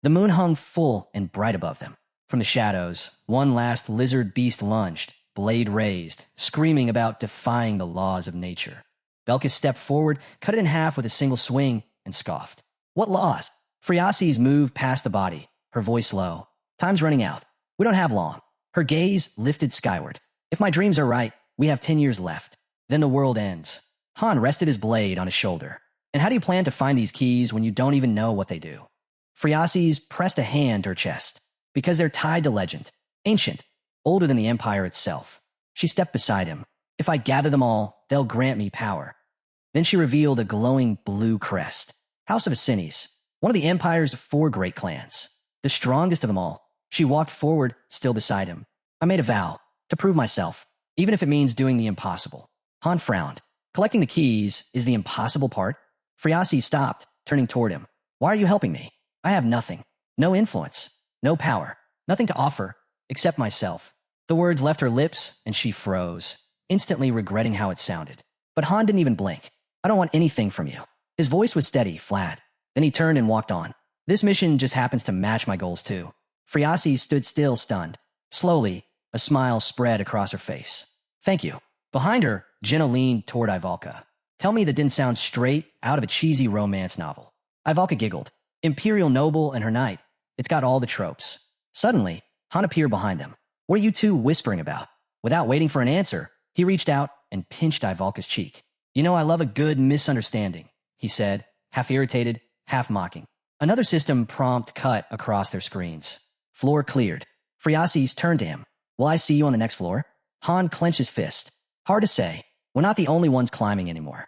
The moon hung full and bright above them. From the shadows, one last lizard beast lunged, blade raised, screaming about defying the laws of nature. Belkis stepped forward, cut it in half with a single swing, and scoffed. What laws? Friasis moved past the body, her voice low. Time's running out. We don't have long. Her gaze lifted skyward. If my dreams are right, we have 10 years left. Then the world ends. Han rested his blade on his shoulder. And how do you plan to find these keys when you don't even know what they do? Friasis pressed a hand to her chest. Because they're tied to legend. Ancient. Older than the Empire itself. She stepped beside him. If I gather them all, they'll grant me power. Then she revealed a glowing blue crest. House of Asines. One of the Empire's 4 great clans. The strongest of them all. She walked forward, still beside him. I made a vow. To prove myself. Even if it means doing the impossible. Han frowned. Collecting the keys is the impossible part. Friasi stopped, turning toward him. Why are you helping me? I have nothing. No influence. No power. Nothing to offer, except myself. The words left her lips, and she froze, instantly regretting how it sounded. But Han didn't even blink. I don't want anything from you. His voice was steady, flat. Then he turned and walked on. This mission just happens to match my goals too. Friasi stood still, stunned. Slowly, a smile spread across her face. Thank you. Behind her, Jenna leaned toward Ivalka. Tell me that didn't sound straight out of a cheesy romance novel. Ivalka giggled. Imperial noble and her knight. It's got all the tropes. Suddenly, Han appeared behind them. What are you two whispering about? Without waiting for an answer, he reached out and pinched Ivalka's cheek. You know I love a good misunderstanding, he said, half irritated, half mocking. Another system prompt cut across their screens. Floor cleared. Friasis turned to him. Will I see you on the next floor? Han clenched his fist. Hard to say. We're not the only ones climbing anymore.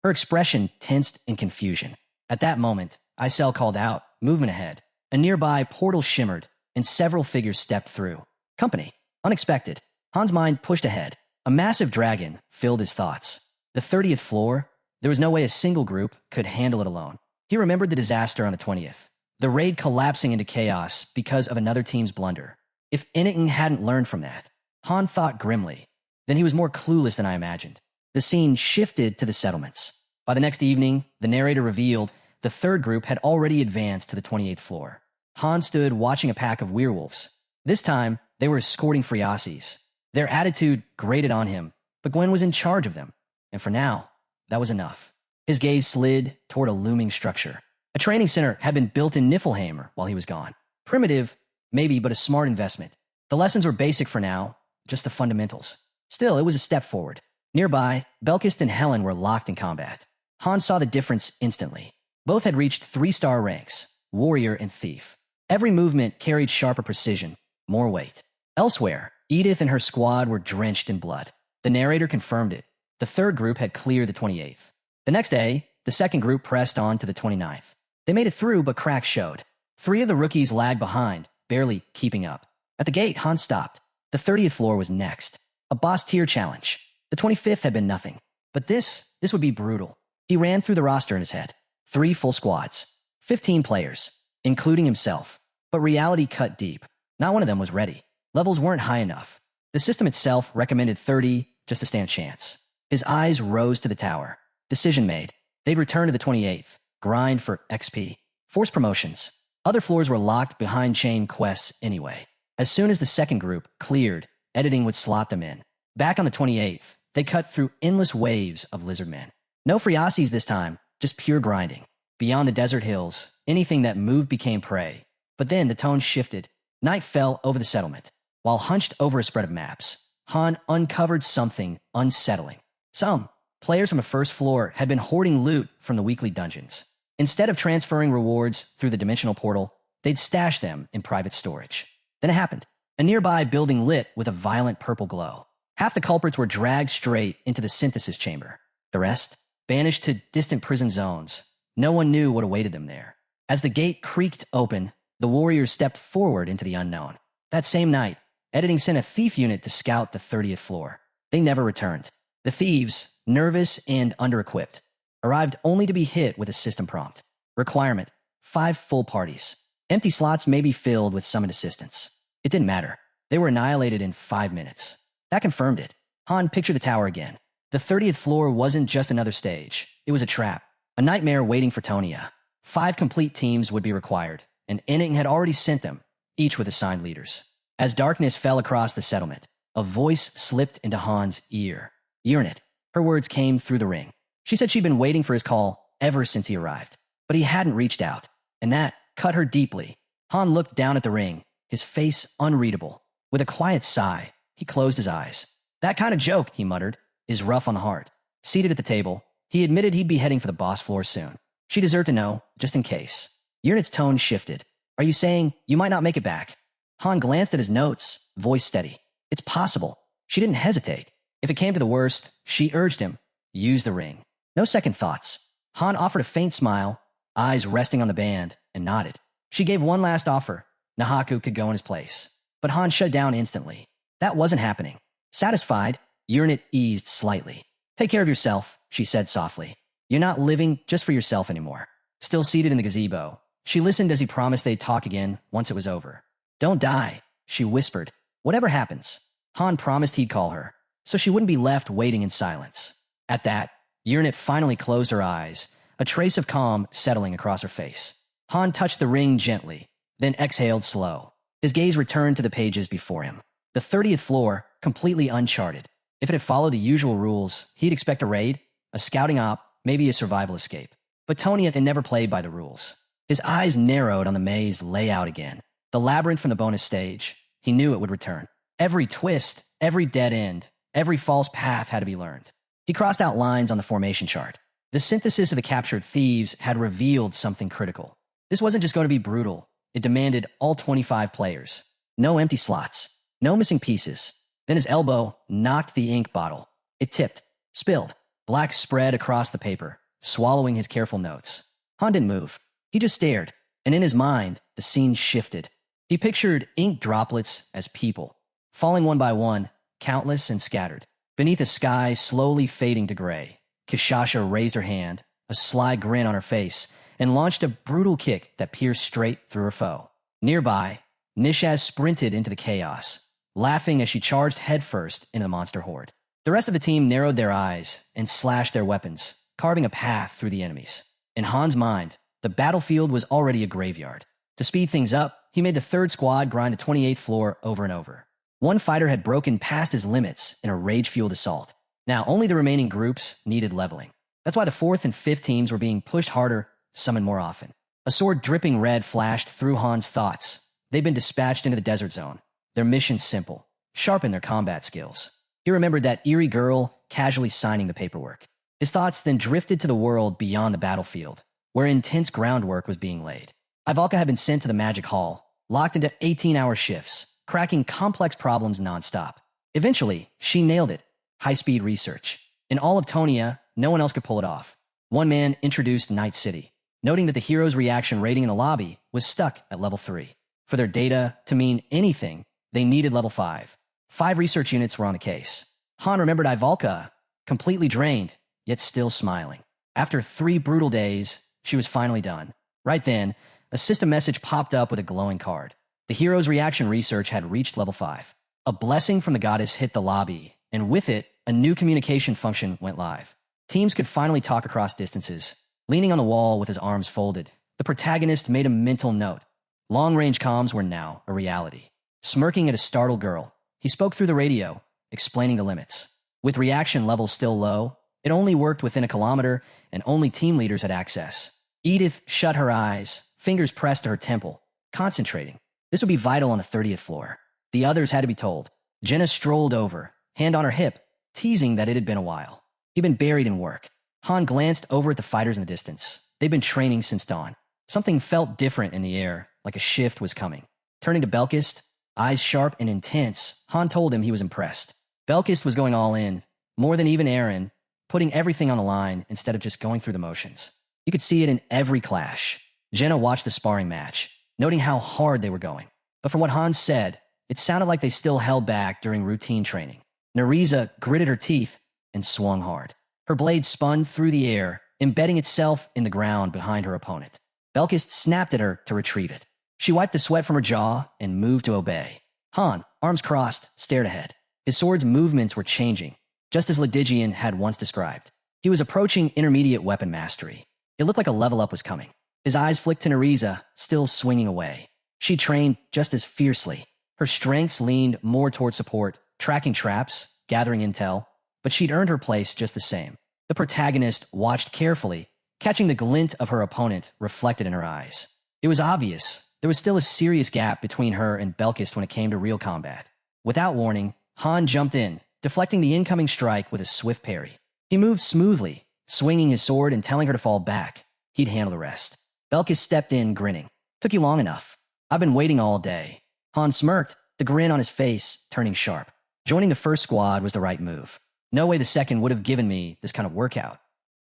Her expression tensed in confusion. At that moment, Isel called out, movement ahead. A nearby portal shimmered, and several figures stepped through. Company. Unexpected. Han's mind pushed ahead. A massive dragon filled his thoughts. The 30th floor? There was no way a single group could handle it alone. He remembered the disaster on the 20th. The raid collapsing into chaos because of another team's blunder. If anything hadn't learned from that, Han thought grimly. Then he was more clueless than I imagined. The scene shifted to the settlements. By the next evening, the narrator revealed the third group had already advanced to the 28th floor. Han stood watching a pack of werewolves. This time, they were escorting Friasis. Their attitude grated on him, but Gwen was in charge of them. And for now, that was enough. His gaze slid toward a looming structure. A training center had been built in Niflheimer while he was gone. Primitive, maybe, but a smart investment. The lessons were basic for now, just the fundamentals. Still, it was a step forward. Nearby, Belkist and Helen were locked in combat. Han saw the difference instantly. Both had reached 3-star ranks, warrior and thief. Every movement carried sharper precision, more weight. Elsewhere, Edith and her squad were drenched in blood. The narrator confirmed it. The third group had cleared the 28th. The next day, the second group pressed on to the 29th. They made it through, but cracks showed. 3 of the rookies lagged behind, barely keeping up. At the gate, Han stopped. The 30th floor was next. A boss tier challenge. The 25th had been nothing. But this would be brutal. He ran through the roster in his head. 3 full squads. 15 players, including himself. But reality cut deep. Not one of them was ready. Levels weren't high enough. The system itself recommended 30 just to stand a chance. His eyes rose to the tower. Decision made. They'd return to the 28th. Grind for XP. Force promotions. Other floors were locked behind chain quests anyway. As soon as the second group cleared, editing would slot them in. Back on the 28th, they cut through endless waves of lizard men. No Friasis this time, just pure grinding. Beyond the desert hills, anything that moved became prey. But then the tone shifted. Night fell over the settlement. While hunched over a spread of maps, Han uncovered something unsettling. Some players from the first floor had been hoarding loot from the weekly dungeons. Instead of transferring rewards through the dimensional portal, they'd stash them in private storage. Then it happened. A nearby building lit with a violent purple glow. Half the culprits were dragged straight into the synthesis chamber. The rest, banished to distant prison zones. No one knew what awaited them there. As the gate creaked open, the warriors stepped forward into the unknown. That same night, editing sent a thief unit to scout the 30th floor. They never returned. The thieves, nervous and under-equipped, arrived only to be hit with a system prompt. Requirement: 5 full parties. Empty slots may be filled with summoned assistants. It didn't matter. They were annihilated in 5 minutes. That confirmed it. Han pictured the tower again. The 30th floor wasn't just another stage. It was a trap. A nightmare waiting for Tonia. 5 complete teams would be required, and Inning had already sent them, each with assigned leaders. As darkness fell across the settlement, a voice slipped into Han's ear. Urnit. Her words came through the ring. She said she'd been waiting for his call ever since he arrived, but he hadn't reached out, and that cut her deeply. Han looked down at the ring, his face unreadable. With a quiet sigh, he closed his eyes. That kind of joke, he muttered, is rough on the heart. Seated at the table, he admitted he'd be heading for the boss floor soon. She deserved to know, just in case. Urnit's tone shifted. Are you saying you might not make it back? Han glanced at his notes, voice steady. It's possible. She didn't hesitate. If it came to the worst, she urged him, use the ring. No second thoughts. Han offered a faint smile, eyes resting on the band, and nodded. She gave one last offer. Nahaku could go in his place. But Han shut down instantly. That wasn't happening. Satisfied, Urnit eased slightly. Take care of yourself, she said softly. You're not living just for yourself anymore. Still seated in the gazebo, she listened as he promised they'd talk again once it was over. Don't die, she whispered. Whatever happens. Han promised he'd call her, so she wouldn't be left waiting in silence. At that, Urnit finally closed her eyes, a trace of calm settling across her face. Han touched the ring gently, then exhaled slow. His gaze returned to the pages before him. The 30th floor, completely uncharted. If it had followed the usual rules, he'd expect a raid, a scouting op, maybe a survival escape. But Tonia had never played by the rules. His eyes narrowed on the maze layout again. The labyrinth from the bonus stage. He knew it would return. Every twist, every dead end, every false path had to be learned. He crossed out lines on the formation chart. The synthesis of the captured thieves had revealed something critical. This wasn't just going to be brutal. It demanded all 25 players. No empty slots. No missing pieces. Then his elbow knocked the ink bottle. It tipped, spilled. Black spread across the paper, swallowing his careful notes. Han didn't move. He just stared, and in his mind, the scene shifted. He pictured ink droplets as people, falling one by one, countless and scattered. Beneath a sky slowly fading to gray, Kishasha raised her hand, a sly grin on her face, and launched a brutal kick that pierced straight through her foe. Nearby, Nishaz sprinted into the chaos, laughing as she charged headfirst into the monster horde. The rest of the team narrowed their eyes and slashed their weapons, carving a path through the enemies. In Han's mind, the battlefield was already a graveyard. To speed things up, he made the third squad grind the 28th floor over and over. One fighter had broken past his limits in a rage-fueled assault. Now only the remaining groups needed leveling. That's why the 4th and 5th teams were being pushed harder, summoned more often. A sword dripping red flashed through Han's thoughts. They'd been dispatched into the desert zone. Their mission simple: sharpen their combat skills. He remembered that eerie girl casually signing the paperwork. His thoughts then drifted to the world beyond the battlefield, where intense groundwork was being laid. Ivalka had been sent to the Magic Hall, locked into 18-hour shifts, cracking complex problems nonstop. Eventually, she nailed it. High-speed research. In all of Tonia, no one else could pull it off. One man introduced Night City, noting that the hero's reaction rating in the lobby was stuck at level 3. For their data to mean anything, they needed level 5. 5 research units were on the case. Han remembered Ivalka, completely drained, yet still smiling. After 3 brutal days, she was finally done. Right then, a system message popped up with a glowing card. The hero's reaction research had reached level 5. A blessing from the goddess hit the lobby, and with it, a new communication function went live. Teams could finally talk across distances. Leaning on the wall with his arms folded, the protagonist made a mental note. Long-range comms were now a reality. Smirking at a startled girl, he spoke through the radio, explaining the limits. With reaction levels still low, it only worked within a kilometer, and only team leaders had access. Edith shut her eyes, fingers pressed to her temple, concentrating. This would be vital on the 30th floor. The others had to be told. Jenna strolled over, hand on her hip, teasing that it had been a while. He'd been buried in work. Han glanced over at the fighters in the distance. They'd been training since dawn. Something felt different in the air, like a shift was coming. Turning to Belkist, eyes sharp and intense, Han told him he was impressed. Belkist was going all in, more than even Aaron, putting everything on the line instead of just going through the motions. You could see it in every clash. Jenna watched the sparring match, noting how hard they were going. But from what Han said, it sounded like they still held back during routine training. Nariza gritted her teeth and swung hard. Her blade spun through the air, embedding itself in the ground behind her opponent. Belkist snapped at her to retrieve it. She wiped the sweat from her jaw and moved to obey. Han, arms crossed, stared ahead. His sword's movements were changing, just as Ledigian had once described. He was approaching intermediate weapon mastery. It looked like a level up was coming. His eyes flicked to Nariza, still swinging away. She trained just as fiercely. Her strengths leaned more toward support, tracking traps, gathering intel, but she'd earned her place just the same. The protagonist watched carefully, catching the glint of her opponent reflected in her eyes. It was obvious there was still a serious gap between her and Belkist when it came to real combat. Without warning, Han jumped in, deflecting the incoming strike with a swift parry. He moved smoothly, swinging his sword and telling her to fall back. He'd handle the rest. Belkist stepped in, grinning. "Took you long enough. I've been waiting all day." Han smirked, the grin on his face turning sharp. Joining the first squad was the right move. No way the second would have given me this kind of workout.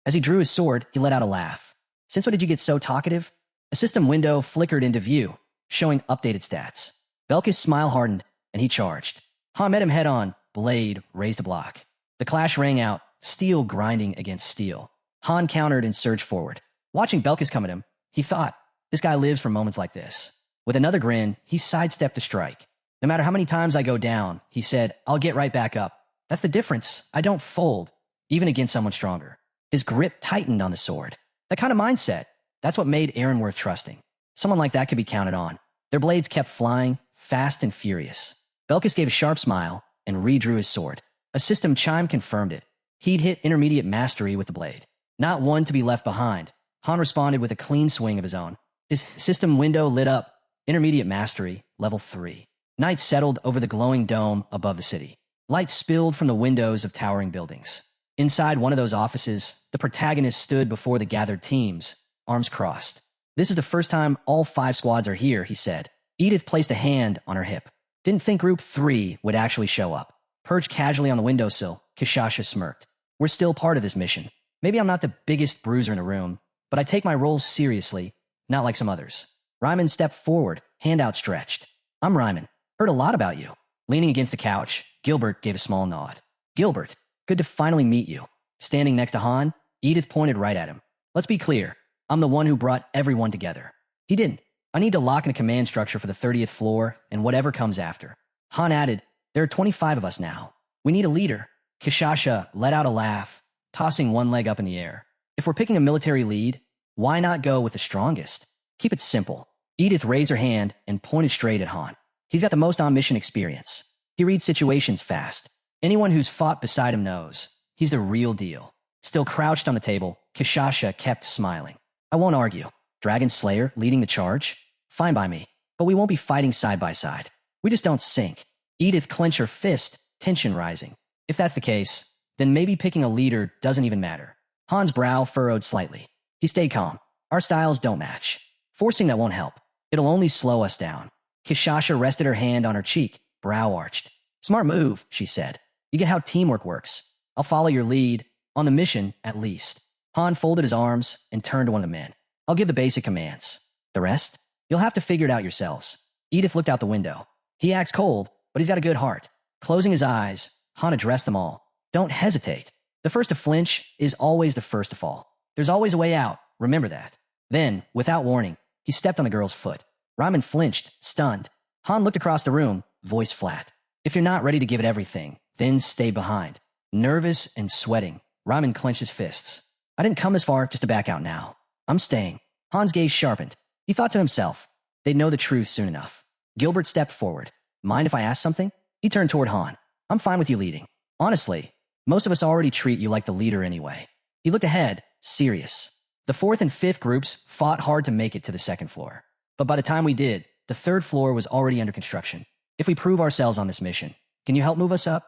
As he drew his sword, he let out a laugh. "Since when did you get so talkative?" A system window flickered into view, showing updated stats. Belkist's smile hardened, and he charged. Han met him head-on, blade raised to block. The clash rang out, steel grinding against steel. Han countered and surged forward. Watching Belkist come at him, he thought, this guy lives for moments like this. With another grin, he sidestepped the strike. "No matter how many times I go down," he said, "I'll get right back up. That's the difference. I don't fold, even against someone stronger." His grip tightened on the sword. That kind of mindset, that's what made Aaron worth trusting. Someone like that could be counted on. Their blades kept flying, fast and furious. Belkist gave a sharp smile and redrew his sword. A system chime confirmed it. He'd hit intermediate mastery with the blade. Not one to be left behind. Han responded with a clean swing of his own. His system window lit up. Intermediate mastery, level 3. Night settled over the glowing dome above the city. Light spilled from the windows of towering buildings. Inside one of those offices, the protagonist stood before the gathered teams, arms crossed. "This is the first time all 5 squads are here," he said. Edith placed a hand on her hip. "Didn't think Group 3 would actually show up." Perched casually on the windowsill, Kishasha smirked. We're still part of this mission. Maybe I'm not the biggest bruiser in the room, but I take my roles seriously, not like some others. Ryman stepped forward, hand outstretched. I'm Ryman. Heard a lot about you. Leaning against the couch, Gilbert gave a small nod. Gilbert, good to finally meet you. Standing next to Han, Edith pointed right at him. Let's be clear. I'm the one who brought everyone together. He didn't. I need to lock in a command structure for the 30th floor and whatever comes after. Han added, there are 25 of us now. We need a leader. Kishasha let out a laugh, tossing one leg up in the air. If we're picking a military lead, why not go with the strongest? Keep it simple. Edith raised her hand and pointed straight at Han. He's got the most on-mission experience. He reads situations fast. Anyone who's fought beside him knows. He's the real deal. Still crouched on the table, Kishasha kept smiling. I won't argue. Dragon Slayer leading the charge? Fine by me. But we won't be fighting side by side. We just don't sync. Edith clenched her fist, tension rising. If that's the case, then maybe picking a leader doesn't even matter. Han's brow furrowed slightly. He stayed calm. Our styles don't match. Forcing that won't help. It'll only slow us down. Kishasha rested her hand on her cheek, brow arched. Smart move, she said. You get how teamwork works. I'll follow your lead, on the mission, at least. Han folded his arms and turned to one of the men. I'll give the basic commands. The rest? You'll have to figure it out yourselves. Edith looked out the window. He acts cold, but he's got a good heart. Closing his eyes, Han addressed them all. Don't hesitate. The first to flinch is always the first to fall. There's always a way out, remember that. Then, without warning, he stepped on the girl's foot. Ryman flinched, stunned. Han looked across the room, voice flat. If you're not ready to give it everything, then stay behind. Nervous and sweating, Ryman clenched his fists. I didn't come this far just to back out now. I'm staying. Han's gaze sharpened. He thought to himself, they'd know the truth soon enough. Gilbert stepped forward. Mind if I ask something? He turned toward Han. I'm fine with you leading. Honestly, most of us already treat you like the leader anyway. He looked ahead, serious. The 4th and 5th groups fought hard to make it to the 2nd floor. But by the time we did, the 3rd floor was already under construction. If we prove ourselves on this mission, can you help move us up?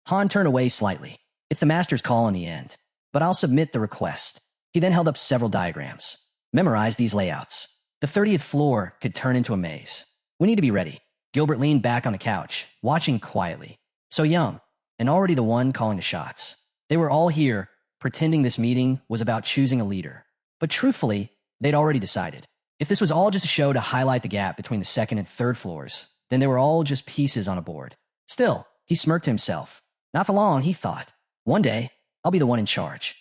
Han turned away slightly. It's the master's call in the end. But I'll submit the request. He then held up several diagrams. Memorize these layouts. The 30th floor could turn into a maze. We need to be ready. Gilbert leaned back on the couch, watching quietly. So young, and already the one calling the shots. They were all here, pretending this meeting was about choosing a leader. But truthfully, they'd already decided. If this was all just a show to highlight the gap between the 2nd and 3rd floors, then they were all just pieces on a board. Still, he smirked to himself. Not for long, he thought. One day, I'll be the one in charge.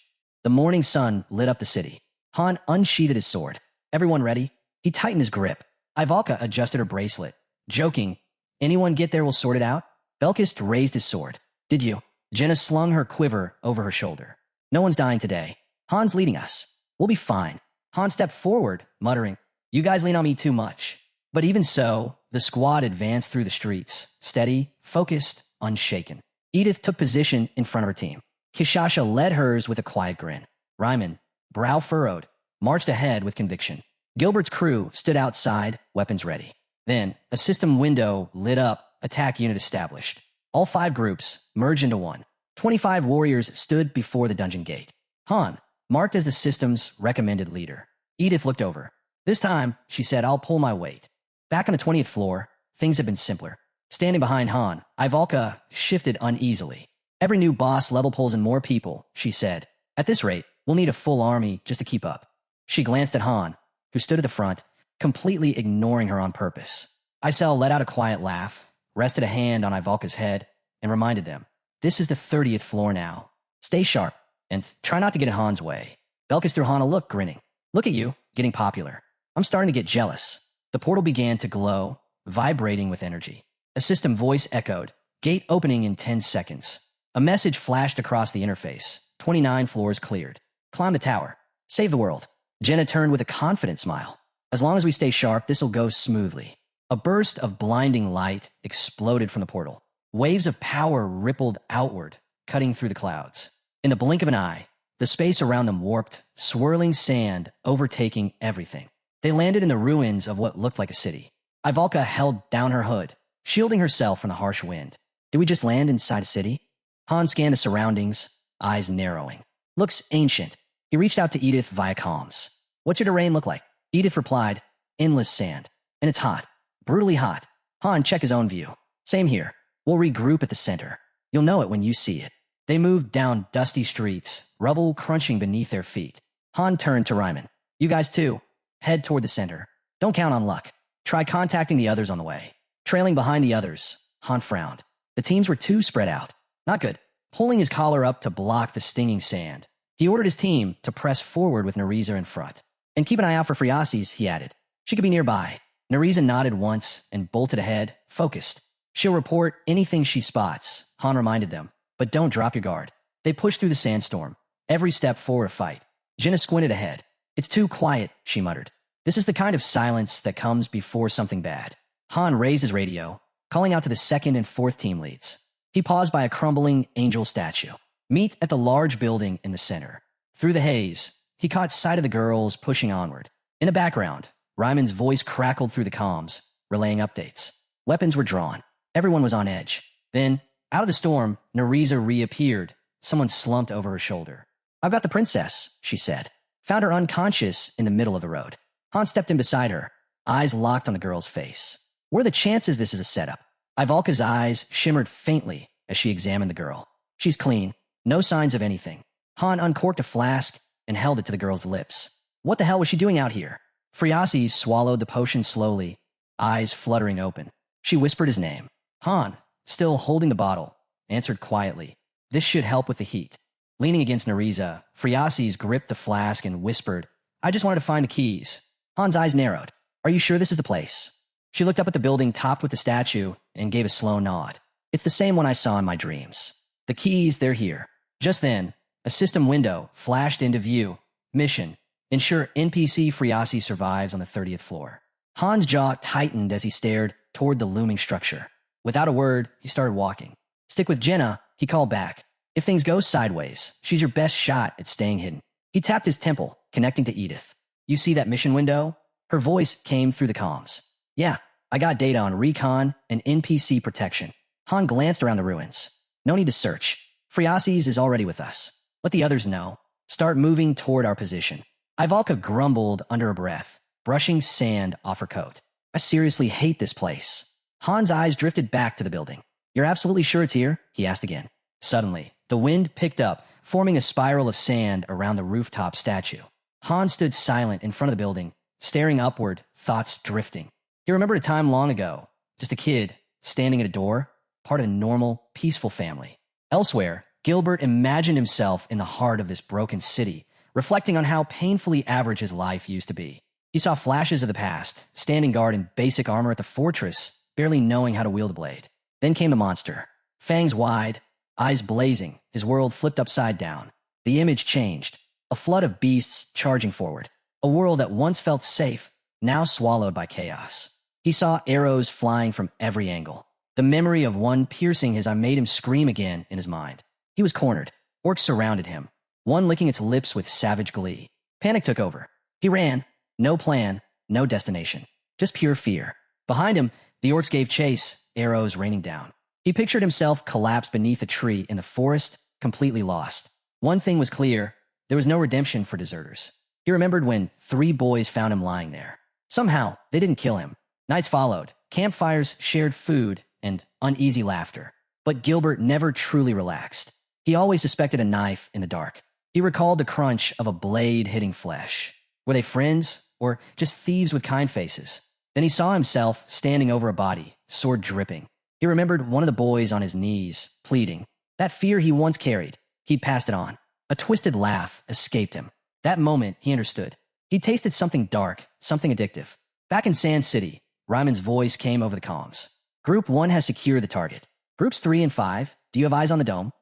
The morning sun lit up the city. Han unsheathed his sword. Everyone ready? He tightened his grip. Ivalka adjusted her bracelet. Joking, anyone get there, we'll sort it out? Belkist raised his sword. Did you? Jenna slung her quiver over her shoulder. No one's dying today. Han's leading us. We'll be fine. Han stepped forward, muttering, you guys lean on me too much. But even so, the squad advanced through the streets, steady, focused, unshaken. Edith took position in front of her team. Kishasha led hers with a quiet grin. Ryman, brow furrowed, marched ahead with conviction. Gilbert's crew stood outside, weapons ready. Then, a system window lit up, attack unit established. All 5 groups merged into one. 25 warriors stood before the dungeon gate. Han, marked as the system's recommended leader. Edith looked over. This time, she said, I'll pull my weight. Back on the 20th floor, things had been simpler. Standing behind Han, Ivalka shifted uneasily. Every new boss level pulls in more people, she said. At this rate, we'll need a full army just to keep up. She glanced at Han, who stood at the front, completely ignoring her on purpose. Isel let out a quiet laugh, rested a hand on Ivalka's head, and reminded them, this is the 30th floor now. Stay sharp, and try not to get in Han's way. Belkis threw Han a look, grinning. Look at you, getting popular. I'm starting to get jealous. The portal began to glow, vibrating with energy. A system voice echoed, gate opening in 10 seconds. A message flashed across the interface. 29 floors cleared. Climb the tower. Save the world. Jenna turned with a confident smile. As long as we stay sharp, this'll go smoothly. A burst of blinding light exploded from the portal. Waves of power rippled outward, cutting through the clouds. In the blink of an eye, the space around them warped, swirling sand overtaking everything. They landed in the ruins of what looked like a city. Ivalka held down her hood, shielding herself from the harsh wind. Did we just land inside a city? Han scanned the surroundings, eyes narrowing. Looks ancient. He reached out to Edith via comms. What's your terrain look like? Edith replied, endless sand. And it's hot. Brutally hot. Han checked his own view. Same here. We'll regroup at the center. You'll know it when you see it. They moved down dusty streets, rubble crunching beneath their feet. Han turned to Ryman. You guys too. Head toward the center. Don't count on luck. Try contacting the others on the way. Trailing behind the others, Han frowned. The teams were too spread out. Not good. Pulling his collar up to block the stinging sand, he ordered his team to press forward with Nereza in front. And keep an eye out for Friasis, he added. She could be nearby. Nereza nodded once and bolted ahead, focused. She'll report anything she spots, Han reminded them. But don't drop your guard. They pushed through the sandstorm. Every step forward a fight. Jenna squinted ahead. It's too quiet, she muttered. This is the kind of silence that comes before something bad. Han raised his radio, calling out to the second and fourth team leads. He paused by a crumbling angel statue. Meet at the large building in the center. Through the haze, he caught sight of the girls pushing onward. In the background, Ryman's voice crackled through the comms, relaying updates. Weapons were drawn. Everyone was on edge. Then, out of the storm, Nereza reappeared. Someone slumped over her shoulder. I've got the princess, she said. Found her unconscious in the middle of the road. Han stepped in beside her, eyes locked on the girl's face. What are the chances this is a setup? Ivalka's eyes shimmered faintly as she examined the girl. She's clean, no signs of anything. Han uncorked a flask and held it to the girl's lips. What the hell was she doing out here? Friasis swallowed the potion slowly, eyes fluttering open. She whispered his name. Han, still holding the bottle, answered quietly. This should help with the heat. Leaning against Nereza, Friasis gripped the flask and whispered, I just wanted to find the keys. Han's eyes narrowed. Are you sure this is the place? She looked up at the building topped with the statue and gave a slow nod. It's the same one I saw in my dreams. The keys, they're here. Just then, a system window flashed into view. Mission. Ensure NPC Friasi survives on the 30th floor. Han's jaw tightened as he stared toward the looming structure. Without a word, he started walking. Stick with Jenna, he called back. If things go sideways, she's your best shot at staying hidden. He tapped his temple, connecting to Edith. You see that mission window? Her voice came through the comms. Yeah, I got data on recon and NPC protection. Han glanced around the ruins. No need to search. Friasis is already with us. Let the others know. Start moving toward our position. Ivalka grumbled under her breath, brushing sand off her coat. I seriously hate this place. Han's eyes drifted back to the building. You're absolutely sure it's here? He asked again. Suddenly, the wind picked up, forming a spiral of sand around the rooftop statue. Han stood silent in front of the building, staring upward, thoughts drifting. He remembered a time long ago, just a kid, standing at a door, part of a normal, peaceful family. Elsewhere, Gilbert imagined himself in the heart of this broken city, reflecting on how painfully average his life used to be. He saw flashes of the past, standing guard in basic armor at the fortress, barely knowing how to wield a blade. Then came the monster. Fangs wide, eyes blazing, his world flipped upside down. The image changed. A flood of beasts charging forward. A world that once felt safe, now swallowed by chaos. He saw arrows flying from every angle. The memory of one piercing his eye made him scream again in his mind. He was cornered. Orcs surrounded him, one licking its lips with savage glee. Panic took over. He ran. No plan, no destination. Just pure fear. Behind him, the orcs gave chase, arrows raining down. He pictured himself collapsed beneath a tree in the forest, completely lost. One thing was clear. There was no redemption for deserters. He remembered when 3 boys found him lying there. Somehow, they didn't kill him. Nights followed. Campfires shared food and uneasy laughter. But Gilbert never truly relaxed. He always suspected a knife in the dark. He recalled the crunch of a blade hitting flesh. Were they friends or just thieves with kind faces? Then he saw himself standing over a body, sword dripping. He remembered one of the boys on his knees, pleading. That fear he once carried, he'd passed it on. A twisted laugh escaped him. That moment, he understood. He tasted something dark, something addictive. Back in Sand City, Ryman's voice came over the comms. Group 1 has secured the target. Groups 3 and 5, do you have eyes on the dome?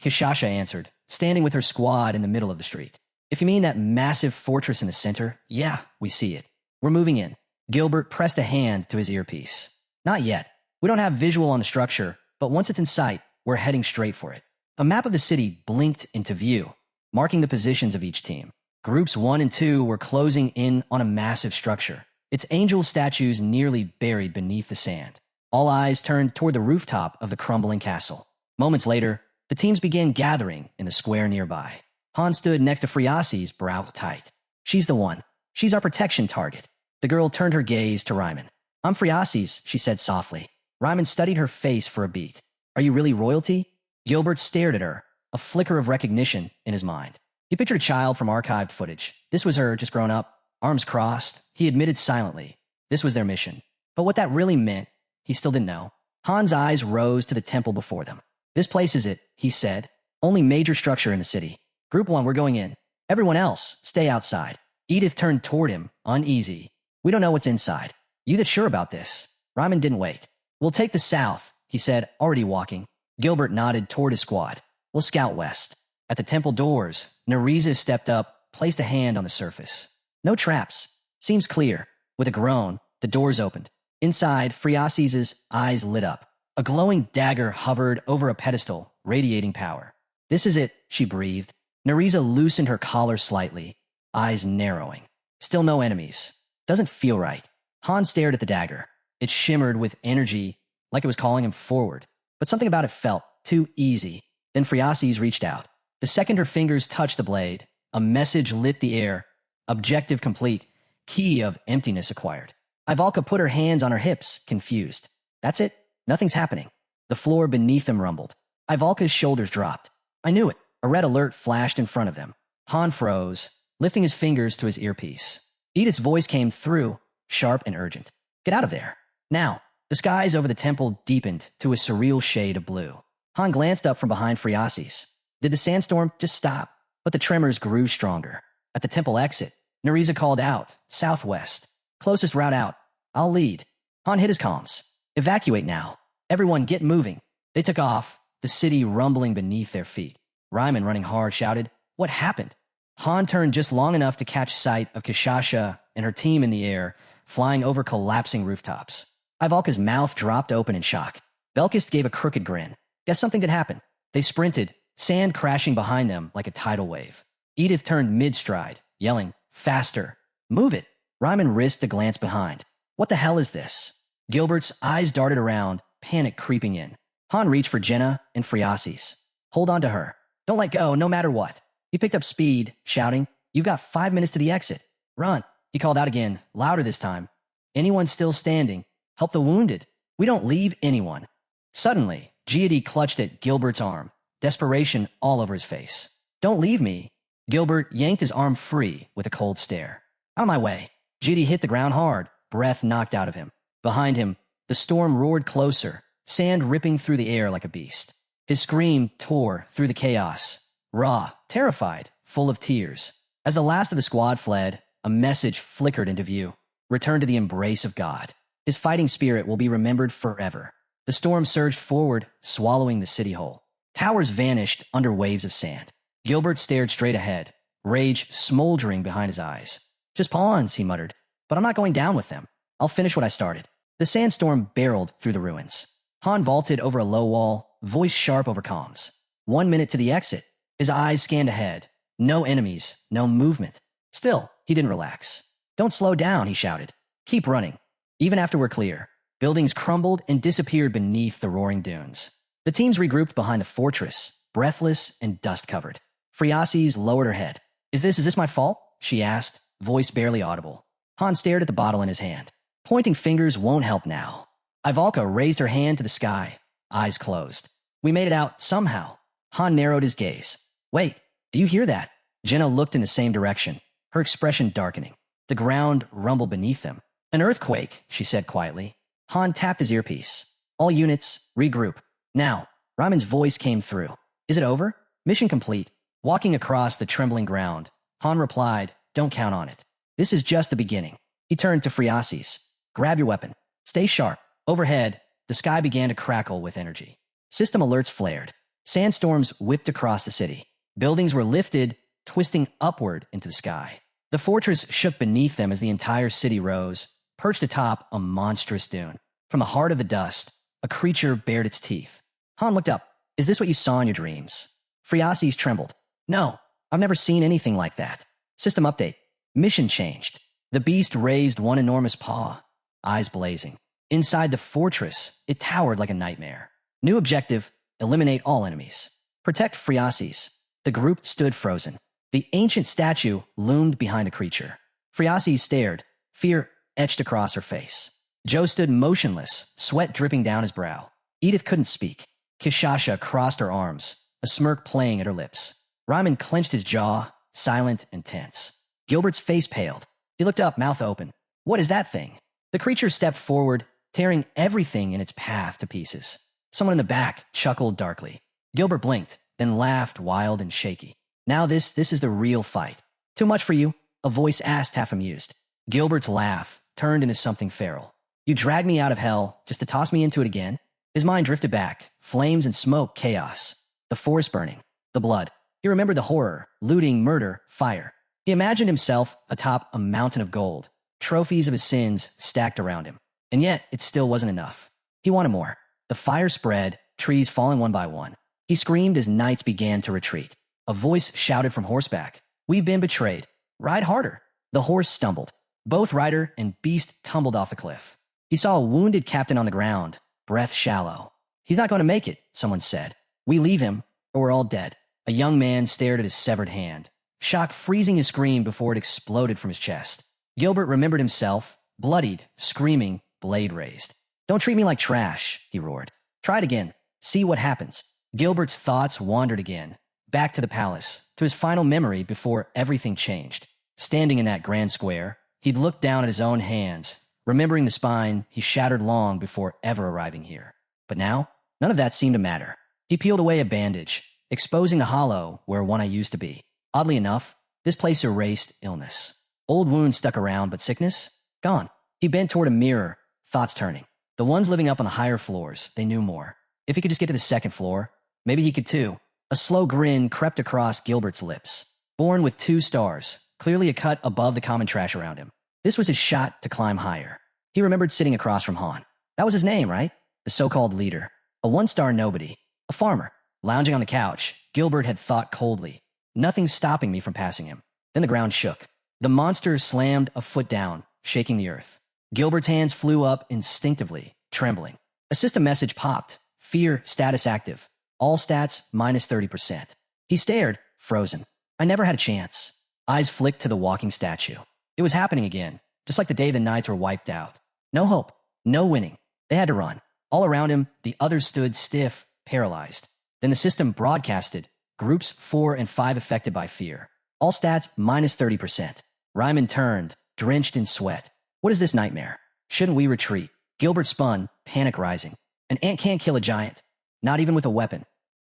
Kishasha answered, standing with her squad in the middle of the street. If you mean that massive fortress in the center, yeah, we see it. We're moving in. Gilbert pressed a hand to his earpiece. Not yet. We don't have visual on the structure, but once it's in sight, we're heading straight for it. A map of the city blinked into view, marking the positions of each team. Groups 1 and 2 were closing in on a massive structure, its angel statues nearly buried beneath the sand. All eyes turned toward the rooftop of the crumbling castle. Moments later, the teams began gathering in the square nearby. Han stood next to Friasis, brow tight. She's the one. She's our protection target. The girl turned her gaze to Ryman. I'm Friasis, she said softly. Ryman studied her face for a beat. Are you really royalty? Gilbert stared at her, a flicker of recognition in his mind. He pictured a child from archived footage. This was her, just grown up, arms crossed. He admitted silently. This was their mission. But what that really meant, he still didn't know. Han's eyes rose to the temple before them. This place is it, he said. Only major structure in the city. Group 1, we're going in. Everyone else, stay outside. Edith turned toward him, uneasy. We don't know what's inside. You that sure about this? Ryman didn't wait. We'll take the south, he said, already walking. Gilbert nodded toward his squad. We'll scout west. At the temple doors, Nereza stepped up, placed a hand on the surface. No traps. Seems clear. With a groan, the doors opened. Inside, Friasis's eyes lit up. A glowing dagger hovered over a pedestal, radiating power. This is it, she breathed. Nereza loosened her collar slightly, eyes narrowing. Still no enemies. Doesn't feel right. Han stared at the dagger. It shimmered with energy, like it was calling him forward. But something about it felt too easy. Then Friasis reached out. The second her fingers touched the blade, a message lit the air. Objective complete. Key of emptiness acquired. Ivalka put her hands on her hips, confused. That's it? Nothing's happening. The floor beneath them rumbled. Ivalka's shoulders dropped. I knew it. A red alert flashed in front of them. Han froze, lifting his fingers to his earpiece. Edith's voice came through, sharp and urgent. Get out of there. Now. The skies over the temple deepened to a surreal shade of blue. Han glanced up from behind Friasis. Did the sandstorm just stop? But the tremors grew stronger. At the temple exit, Nereza called out, southwest. Closest route out. I'll lead. Han hit his comms. Evacuate now. Everyone get moving. They took off, the city rumbling beneath their feet. Ryman, running hard, shouted, What happened? Han turned just long enough to catch sight of Kishasha and her team in the air, flying over collapsing rooftops. Ivalka's mouth dropped open in shock. Belkist gave a crooked grin. Guess something did happen. They sprinted, sand crashing behind them like a tidal wave. Edith turned mid-stride, yelling, Faster! Move it! Ryman risked a glance behind. What the hell is this? Gilbert's eyes darted around, panic creeping in. Han reached for Jenna and Friasis. Hold on to her. Don't let go, no matter what. He picked up speed, shouting, You've got 5 minutes to the exit. Run! He called out again, louder this time. Anyone still standing? Help the wounded. We don't leave anyone. Suddenly, Giadi clutched at Gilbert's arm, desperation all over his face. Don't leave me. Gilbert yanked his arm free with a cold stare. Out of my way. Giadi hit the ground hard, breath knocked out of him. Behind him, the storm roared closer, sand ripping through the air like a beast. His scream tore through the chaos, raw, terrified, full of tears. As the last of the squad fled, a message flickered into view. Return to the embrace of God. His fighting spirit will be remembered forever. The storm surged forward, swallowing the city whole. Towers vanished under waves of sand. Gilbert stared straight ahead, rage smoldering behind his eyes. Just pawns, he muttered. But I'm not going down with them. I'll finish what I started. The sandstorm barreled through the ruins. Han vaulted over a low wall, voice sharp over comms. 1 minute to the exit. His eyes scanned ahead. No enemies, no movement. Still, he didn't relax. Don't slow down, he shouted. Keep running. Even after we're clear, buildings crumbled and disappeared beneath the roaring dunes. The teams regrouped behind the fortress, breathless and dust-covered. Friasis lowered her head. Is this my fault? She asked, voice barely audible. Han stared at the bottle in his hand. Pointing fingers won't help now. Ivalka raised her hand to the sky, eyes closed. We made it out somehow. Han narrowed his gaze. Wait, do you hear that? Jenna looked in the same direction, her expression darkening. The ground rumbled beneath them. An earthquake, she said quietly. Han tapped his earpiece. All units, regroup. Now, Ryman's voice came through. Is it over? Mission complete. Walking across the trembling ground, Han replied, Don't count on it. This is just the beginning. He turned to Friasis. Grab your weapon. Stay sharp. Overhead, the sky began to crackle with energy. System alerts flared. Sandstorms whipped across the city. Buildings were lifted, twisting upward into the sky. The fortress shook beneath them as the entire city rose, perched atop a monstrous dune. From the heart of the dust, a creature bared its teeth. Han looked up. Is this what you saw in your dreams? Friasis trembled. No, I've never seen anything like that. System update. Mission changed. The beast raised one enormous paw, eyes blazing. Inside the fortress, it towered like a nightmare. New objective, eliminate all enemies. Protect Friasis. The group stood frozen. The ancient statue loomed behind a creature. Friasis stared, fear etched across her face. Joe stood motionless, sweat dripping down his brow. Edith couldn't speak. Kishasha crossed her arms, a smirk playing at her lips. Ryman clenched his jaw, silent and tense. Gilbert's face paled. He looked up, mouth open. What is that thing? The creature stepped forward, tearing everything in its path to pieces. Someone in the back chuckled darkly. Gilbert blinked, then laughed, wild and shaky. Now this is the real fight. Too much for you? A voice asked, half amused. Gilbert's laugh turned into something feral. You dragged me out of hell just to toss me into it again? His mind drifted back, flames and smoke, chaos. The forest burning, the blood. He remembered the horror, looting, murder, fire. He imagined himself atop a mountain of gold, trophies of his sins stacked around him. And yet, it still wasn't enough. He wanted more. The fire spread, trees falling one by one. He screamed as knights began to retreat. A voice shouted from horseback, "We've been betrayed. Ride harder." The horse stumbled. Both rider and beast tumbled off the cliff. He saw a wounded captain on the ground, breath shallow. "He's not going to make it," someone said. "We leave him, or we're all dead." A young man stared at his severed hand, shock freezing his scream before it exploded from his chest. Gilbert remembered himself, bloodied, screaming, blade raised. "Don't treat me like trash," he roared. "Try it again. See what happens." Gilbert's thoughts wandered again, back to the palace, to his final memory before everything changed. Standing in that grand square, he'd looked down at his own hands, remembering the spine he shattered long before ever arriving here. But now, none of that seemed to matter. He peeled away a bandage, exposing the hollow where one eye used to be. Oddly enough, this place erased illness. Old wounds stuck around, but sickness? Gone. He bent toward a mirror, thoughts turning. The ones living up on the higher floors, they knew more. If he could just get to the second floor, maybe he could too. A slow grin crept across Gilbert's lips. Born with 2 stars, clearly a cut above the common trash around him. This was his shot to climb higher. He remembered sitting across from Han. That was his name, right? The so-called leader. A 1-star nobody. A farmer. Lounging on the couch, Gilbert had thought coldly. Nothing's stopping me from passing him. Then the ground shook. The monster slammed a foot down, shaking the earth. Gilbert's hands flew up instinctively, trembling. A system message popped. Fear status active. All stats minus 30%. He stared, frozen. I never had a chance. Eyes flicked to the walking statue. It was happening again, just like the day the Knights were wiped out. No hope. No winning. They had to run. All around him, the others stood stiff, paralyzed. Then the system broadcasted, groups 4 and 5 affected by fear. All stats minus 30%. Ryman turned, drenched in sweat. What is this nightmare? Shouldn't we retreat? Gilbert spun, panic rising. An ant can't kill a giant, not even with a weapon.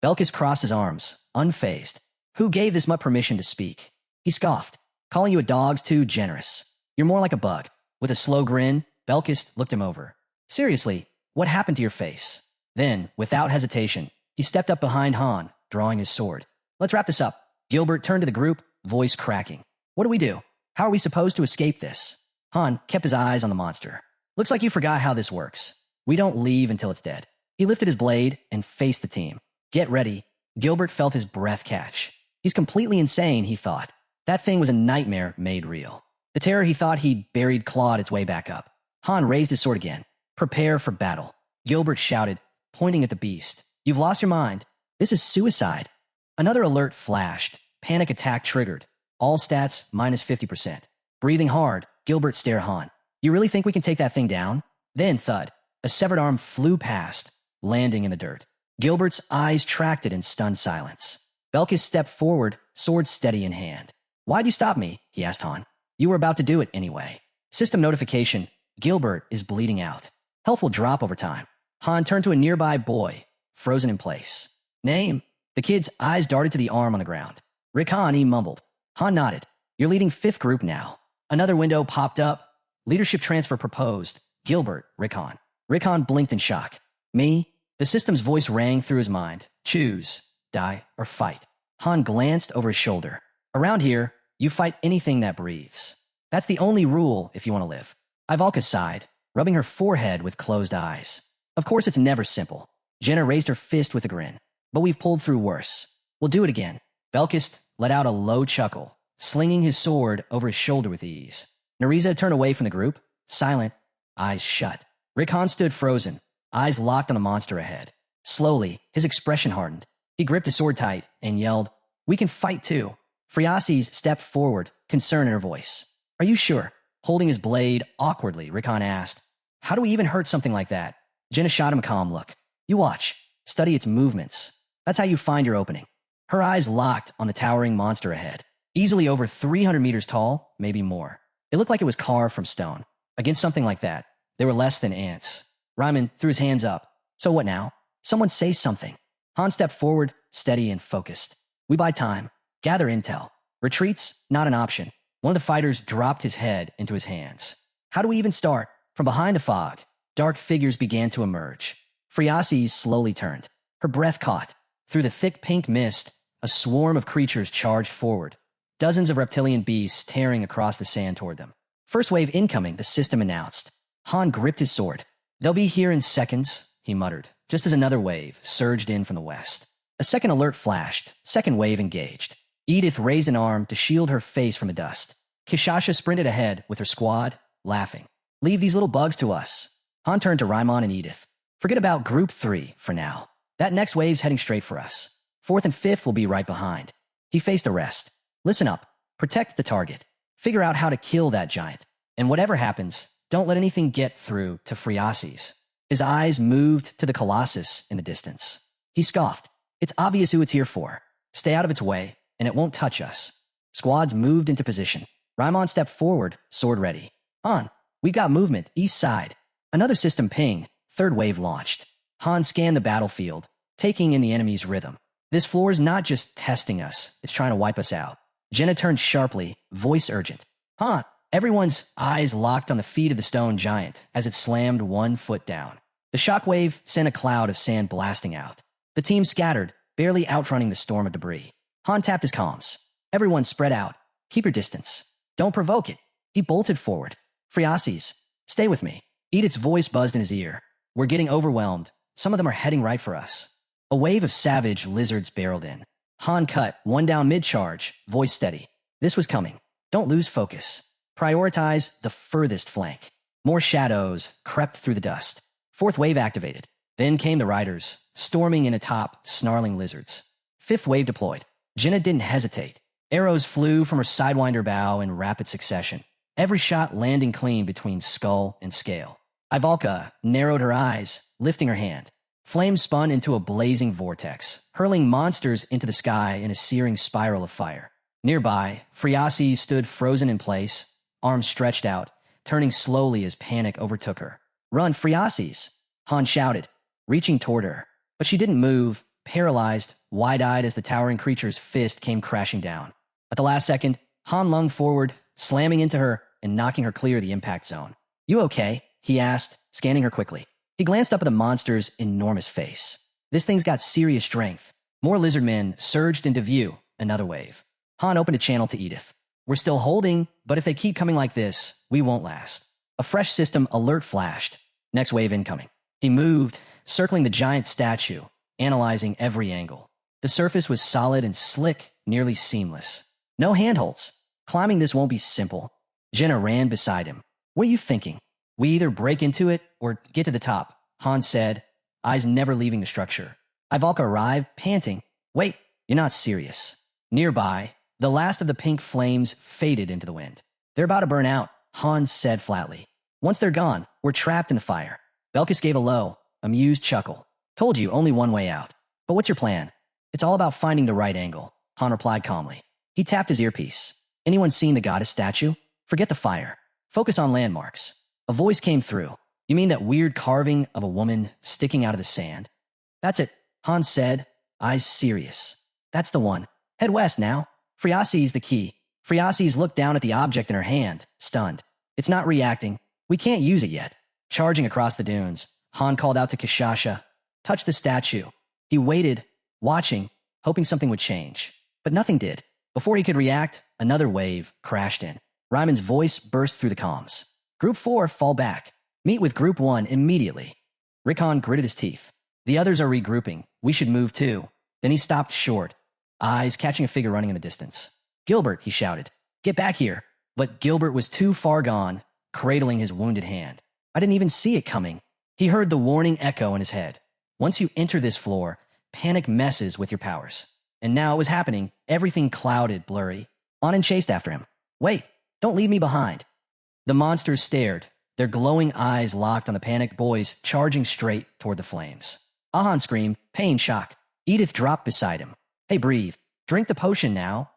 Belkis crossed his arms, unfazed. Who gave this mutt permission to speak? He scoffed. Calling you a dog's too generous. You're more like a bug. With a slow grin, Belkis looked him over. Seriously, what happened to your face? Then, without hesitation, he stepped up behind Han, drawing his sword. Let's wrap this up. Gilbert turned to the group, voice cracking. What do we do? How are we supposed to escape this? Han kept his eyes on the monster. Looks like you forgot how this works. We don't leave until it's dead. He lifted his blade and faced the team. Get ready. Gilbert felt his breath catch. He's completely insane, he thought. That thing was a nightmare made real. The terror he thought he'd buried clawed its way back up. Han raised his sword again. Prepare for battle. Gilbert shouted, pointing at the beast. You've lost your mind. This is suicide. Another alert flashed. Panic attack triggered. All stats minus 50%. Breathing hard, Gilbert stared Han. You really think we can take that thing down? Then, thud. A severed arm flew past, landing in the dirt. Gilbert's eyes tracked it in stunned silence. Belkis stepped forward, sword steady in hand. Why'd you stop me? He asked Han. You were about to do it anyway. System notification. Gilbert is bleeding out. Health will drop over time. Han turned to a nearby boy, frozen in place. Name? The kid's eyes darted to the arm on the ground. Recon, he mumbled. Han nodded. You're leading 5th group now. Another window popped up. Leadership transfer proposed. Gilbert, Recon. Recon blinked in shock. Me? The system's voice rang through his mind. Choose, die, or fight. Han glanced over his shoulder. Around here, you fight anything that breathes. That's the only rule if you want to live. Ivalka sighed, rubbing her forehead with closed eyes. Of course it's never simple. Jenna raised her fist with a grin. But we've pulled through worse. We'll do it again. Belkis let out a low chuckle, slinging his sword over his shoulder with ease. Nariza turned away from the group, silent, eyes shut. Rickon stood frozen, eyes locked on the monster ahead. Slowly, his expression hardened. He gripped his sword tight and yelled, We can fight too. Friasis stepped forward, concern in her voice. Are you sure? Holding his blade awkwardly, Rickon asked. How do we even hurt something like that? Jenna shot him a calm look. You watch. Study its movements. That's how you find your opening. Her eyes locked on the towering monster ahead, easily over 300 meters tall, maybe more. It looked like it was carved from stone. Against something like that, they were less than ants. Ryman threw his hands up. So what now? Someone say something. Han stepped forward, steady and focused. We buy time. Gather intel. Retreats, not an option. One of the fighters dropped his head into his hands. How do we even start? From behind the fog, dark figures began to emerge. Friasis slowly turned. Her breath caught. Through the thick pink mist, a swarm of creatures charged forward. Dozens of reptilian beasts tearing across the sand toward them. First wave incoming, the system announced. Han gripped his sword. They'll be here in seconds, he muttered, just as another wave surged in from the west. A second alert flashed. Second wave engaged. Edith raised an arm to shield her face from the dust. Kishasha sprinted ahead with her squad, laughing. Leave these little bugs to us. Han turned to Raimon and Edith. Forget about Group 3 for now. That next wave's heading straight for us. Fourth and fifth will be right behind. He faced the rest. Listen up. Protect the target. Figure out how to kill that giant. And whatever happens, don't let anything get through to Friasis. His eyes moved to the Colossus in the distance. He scoffed. It's obvious who it's here for. Stay out of its way, and it won't touch us. Squads moved into position. Raimon stepped forward, sword ready. Han, we've got movement, east side. Another system ping. Third wave launched. Han scanned the battlefield, taking in the enemy's rhythm. This floor is not just testing us, it's trying to wipe us out. Jenna turned sharply, voice urgent. Han! Everyone's eyes locked on the feet of the stone giant as it slammed 1 foot down. The shockwave sent a cloud of sand blasting out. The team scattered, barely outrunning the storm of debris. Han tapped his comms. Everyone spread out. Keep your distance. Don't provoke it. He bolted forward. Friasis, stay with me. Edith's voice buzzed in his ear. We're getting overwhelmed. Some of them are heading right for us. A wave of savage lizards barreled in. Han cut, one down mid-charge, voice steady. This was coming. Don't lose focus. Prioritize the furthest flank. More shadows crept through the dust. Fourth wave activated. Then came the riders, storming in atop snarling lizards. Fifth wave deployed. Jenna didn't hesitate. Arrows flew from her sidewinder bow in rapid succession, every shot landing clean between skull and scale. Ivalka narrowed her eyes, lifting her hand. Flames spun into a blazing vortex, hurling monsters into the sky in a searing spiral of fire. Nearby, Friasis stood frozen in place, arms stretched out, turning slowly as panic overtook her. Run, Friasis! Han shouted, reaching toward her. But she didn't move, paralyzed, wide-eyed as the towering creature's fist came crashing down. At the last second, Han lunged forward, slamming into her and knocking her clear of the impact zone. You okay? He asked, scanning her quickly. He glanced up at the monster's enormous face. This thing's got serious strength. More lizard men surged into view, another wave. Han opened a channel to Edith. We're still holding, but if they keep coming like this, we won't last. A fresh system alert flashed. Next wave incoming. He moved, circling the giant statue, analyzing every angle. The surface was solid and slick, nearly seamless. No handholds. Climbing this won't be simple. Jenna ran beside him. What are you thinking? We either break into it or get to the top, Han said, eyes never leaving the structure. Ivalka arrived, panting. Wait, you're not serious. Nearby, the last of the pink flames faded into the wind. They're about to burn out, Han said flatly. Once they're gone, we're trapped in the fire. Belkis gave a low, amused chuckle. Told you, only one way out. But what's your plan? It's all about finding the right angle, Han replied calmly. He tapped his earpiece. Anyone seen the goddess statue? Forget the fire. Focus on landmarks. A voice came through. You mean that weird carving of a woman sticking out of the sand? That's it, Han said, eyes serious. That's the one. Head west now. Friasis the key. Friasis looked down at the object in her hand, stunned. It's not reacting. We can't use it yet. Charging across the dunes, Han called out to Kishasha. Touch the statue. He waited, watching, hoping something would change. But nothing did. Before he could react, another wave crashed in. Ryman's voice burst through the comms. Group 4, fall back. Meet with Group 1 immediately. Recon gritted his teeth. The others are regrouping. We should move too. Then he stopped short, eyes catching a figure running in the distance. Gilbert, he shouted. Get back here. But Gilbert was too far gone, cradling his wounded hand. I didn't even see it coming. He heard the warning echo in his head. Once you enter this floor, panic messes with your powers. And now it was happening, everything clouded, blurry. On and chased after him. Wait, don't leave me behind. The monsters stared, their glowing eyes locked on the panicked boys charging straight toward the flames. Ahan screamed, pain, shock. Edith dropped beside him. Hey, breathe. Drink the potion now.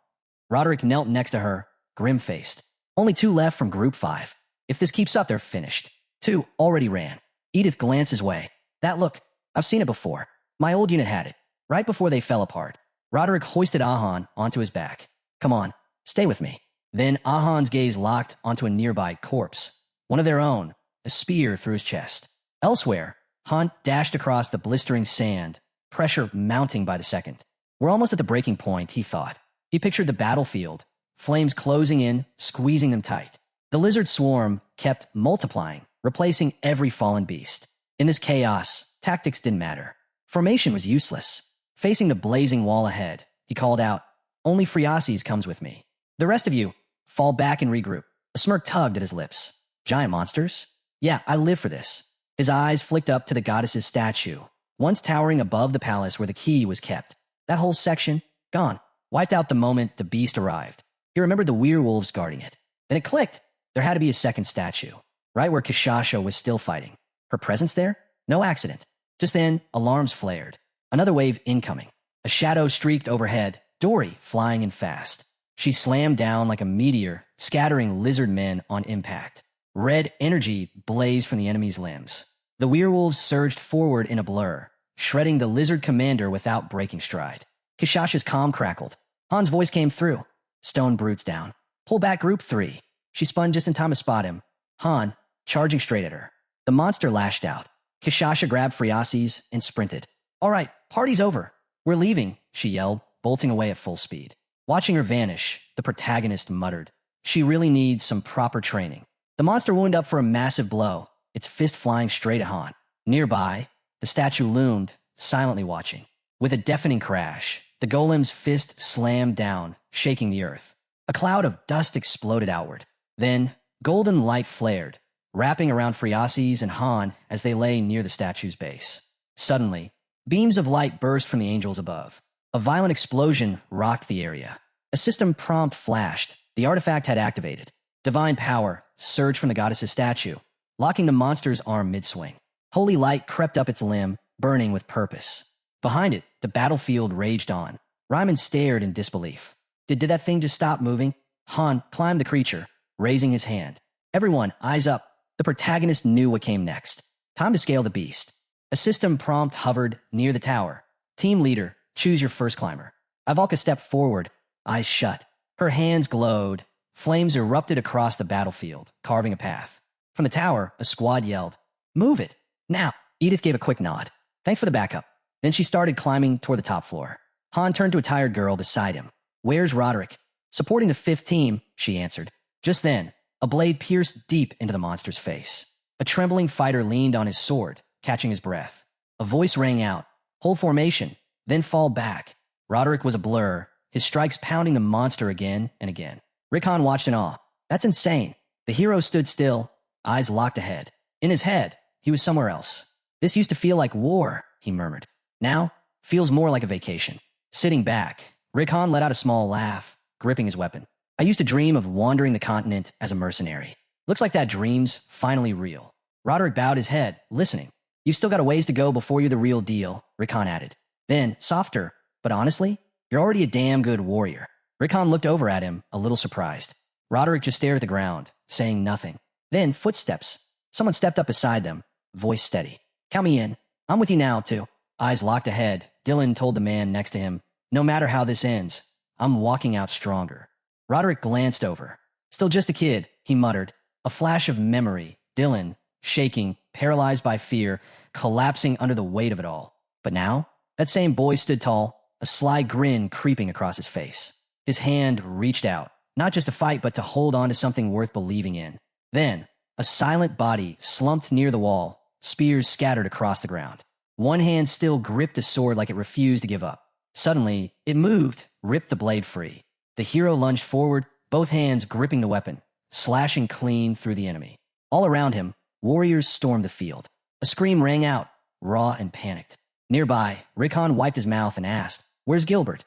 Roderick knelt next to her, grim-faced. Only 2 left from Group 5. If this keeps up, they're finished. 2 already ran. Edith glanced his way. That look. I've seen it before. My old unit had it. Right before they fell apart. Roderick hoisted Ahan onto his back. Come on, stay with me. Then Ahan's gaze locked onto a nearby corpse. One of their own, a spear through his chest. Elsewhere, Hunt dashed across the blistering sand, pressure mounting by the second. We're almost at the breaking point, he thought. He pictured the battlefield, flames closing in, squeezing them tight. The lizard swarm kept multiplying, replacing every fallen beast. In this chaos, tactics didn't matter. Formation was useless. Facing the blazing wall ahead, he called out, Only Phreases comes with me. The rest of you, fall back and regroup. A smirk tugged at his lips. Giant monsters? Yeah, I live for this. His eyes flicked up to the goddess's statue, once towering above the palace where the key was kept. That whole section, gone. Wiped out the moment the beast arrived. He remembered the werewolves guarding it. Then it clicked. There had to be a second statue, right where Kishasha was still fighting. Her presence there? No accident. Just then, alarms flared. Another wave incoming. A shadow streaked overhead, Dory flying in fast. She slammed down like a meteor, scattering lizard men on impact. Red energy blazed from the enemy's limbs. The werewolves surged forward in a blur, shredding the lizard commander without breaking stride. Kishasha's comm crackled. Han's voice came through. Stone brutes down. Pull back Group 3. She spun just in time to spot him. Han, charging straight at her. The monster lashed out. Kishasha grabbed Phreases and sprinted. All right, party's over. We're leaving, she yelled, bolting away at full speed. Watching her vanish, the protagonist muttered. She really needs some proper training. The monster wound up for a massive blow, its fist flying straight at Han. Nearby, the statue loomed, silently watching. With a deafening crash, the golem's fist slammed down, shaking the earth. A cloud of dust exploded outward. Then, golden light flared, wrapping around Phreases and Han as they lay near the statue's base. Suddenly, beams of light burst from the angels above. A violent explosion rocked the area. A system prompt flashed. The artifact had activated. Divine power surged from the goddess's statue, locking the monster's arm mid-swing. Holy light crept up its limb, burning with purpose. Behind it, the battlefield raged on. Ryman stared in disbelief. Did that thing just stop moving? Han climbed the creature, raising his hand. Everyone, eyes up. The protagonist knew what came next. Time to scale the beast. A system prompt hovered near the tower. Team leader, choose your first climber. Ivalka stepped forward, eyes shut. Her hands glowed. Flames erupted across the battlefield, carving a path. From the tower, a squad yelled, Move it! Now! Edith gave a quick nod. Thanks for the backup. Then she started climbing toward the top floor. Han turned to a tired girl beside him. Where's Roderick? Supporting the 5th team, she answered. Just then, a blade pierced deep into the monster's face. A trembling fighter leaned on his sword, catching his breath. A voice rang out. Hold formation, then fall back. Roderick was a blur, his strikes pounding the monster again and again. Recon watched in awe. That's insane. The hero stood still, eyes locked ahead. In his head, he was somewhere else. This used to feel like war, he murmured. Now, feels more like a vacation. Sitting back, Recon let out a small laugh, gripping his weapon. I used to dream of wandering the continent as a mercenary. Looks like that dream's finally real. Roderick bowed his head, listening. You've still got a ways to go before you're the real deal, Recon added. Then, softer, but honestly, you're already a damn good warrior. Recon looked over at him, a little surprised. Roderick just stared at the ground, saying nothing. Then, footsteps. Someone stepped up beside them, voice steady. Count me in. I'm with you now, too. Eyes locked ahead, Dylan told the man next to him, No matter how this ends, I'm walking out stronger. Roderick glanced over. Still just a kid, he muttered. A flash of memory, Dylan, shaking, paralyzed by fear, collapsing under the weight of it all. But now, that same boy stood tall, a sly grin creeping across his face. His hand reached out, not just to fight, but to hold on to something worth believing in. Then, a silent body slumped near the wall, spears scattered across the ground. One hand still gripped a sword like it refused to give up. Suddenly, it moved, ripped the blade free. The hero lunged forward, both hands gripping the weapon, slashing clean through the enemy. All around him, warriors stormed the field. A scream rang out, raw and panicked. Nearby, Recon wiped his mouth and asked, Where's Gilbert?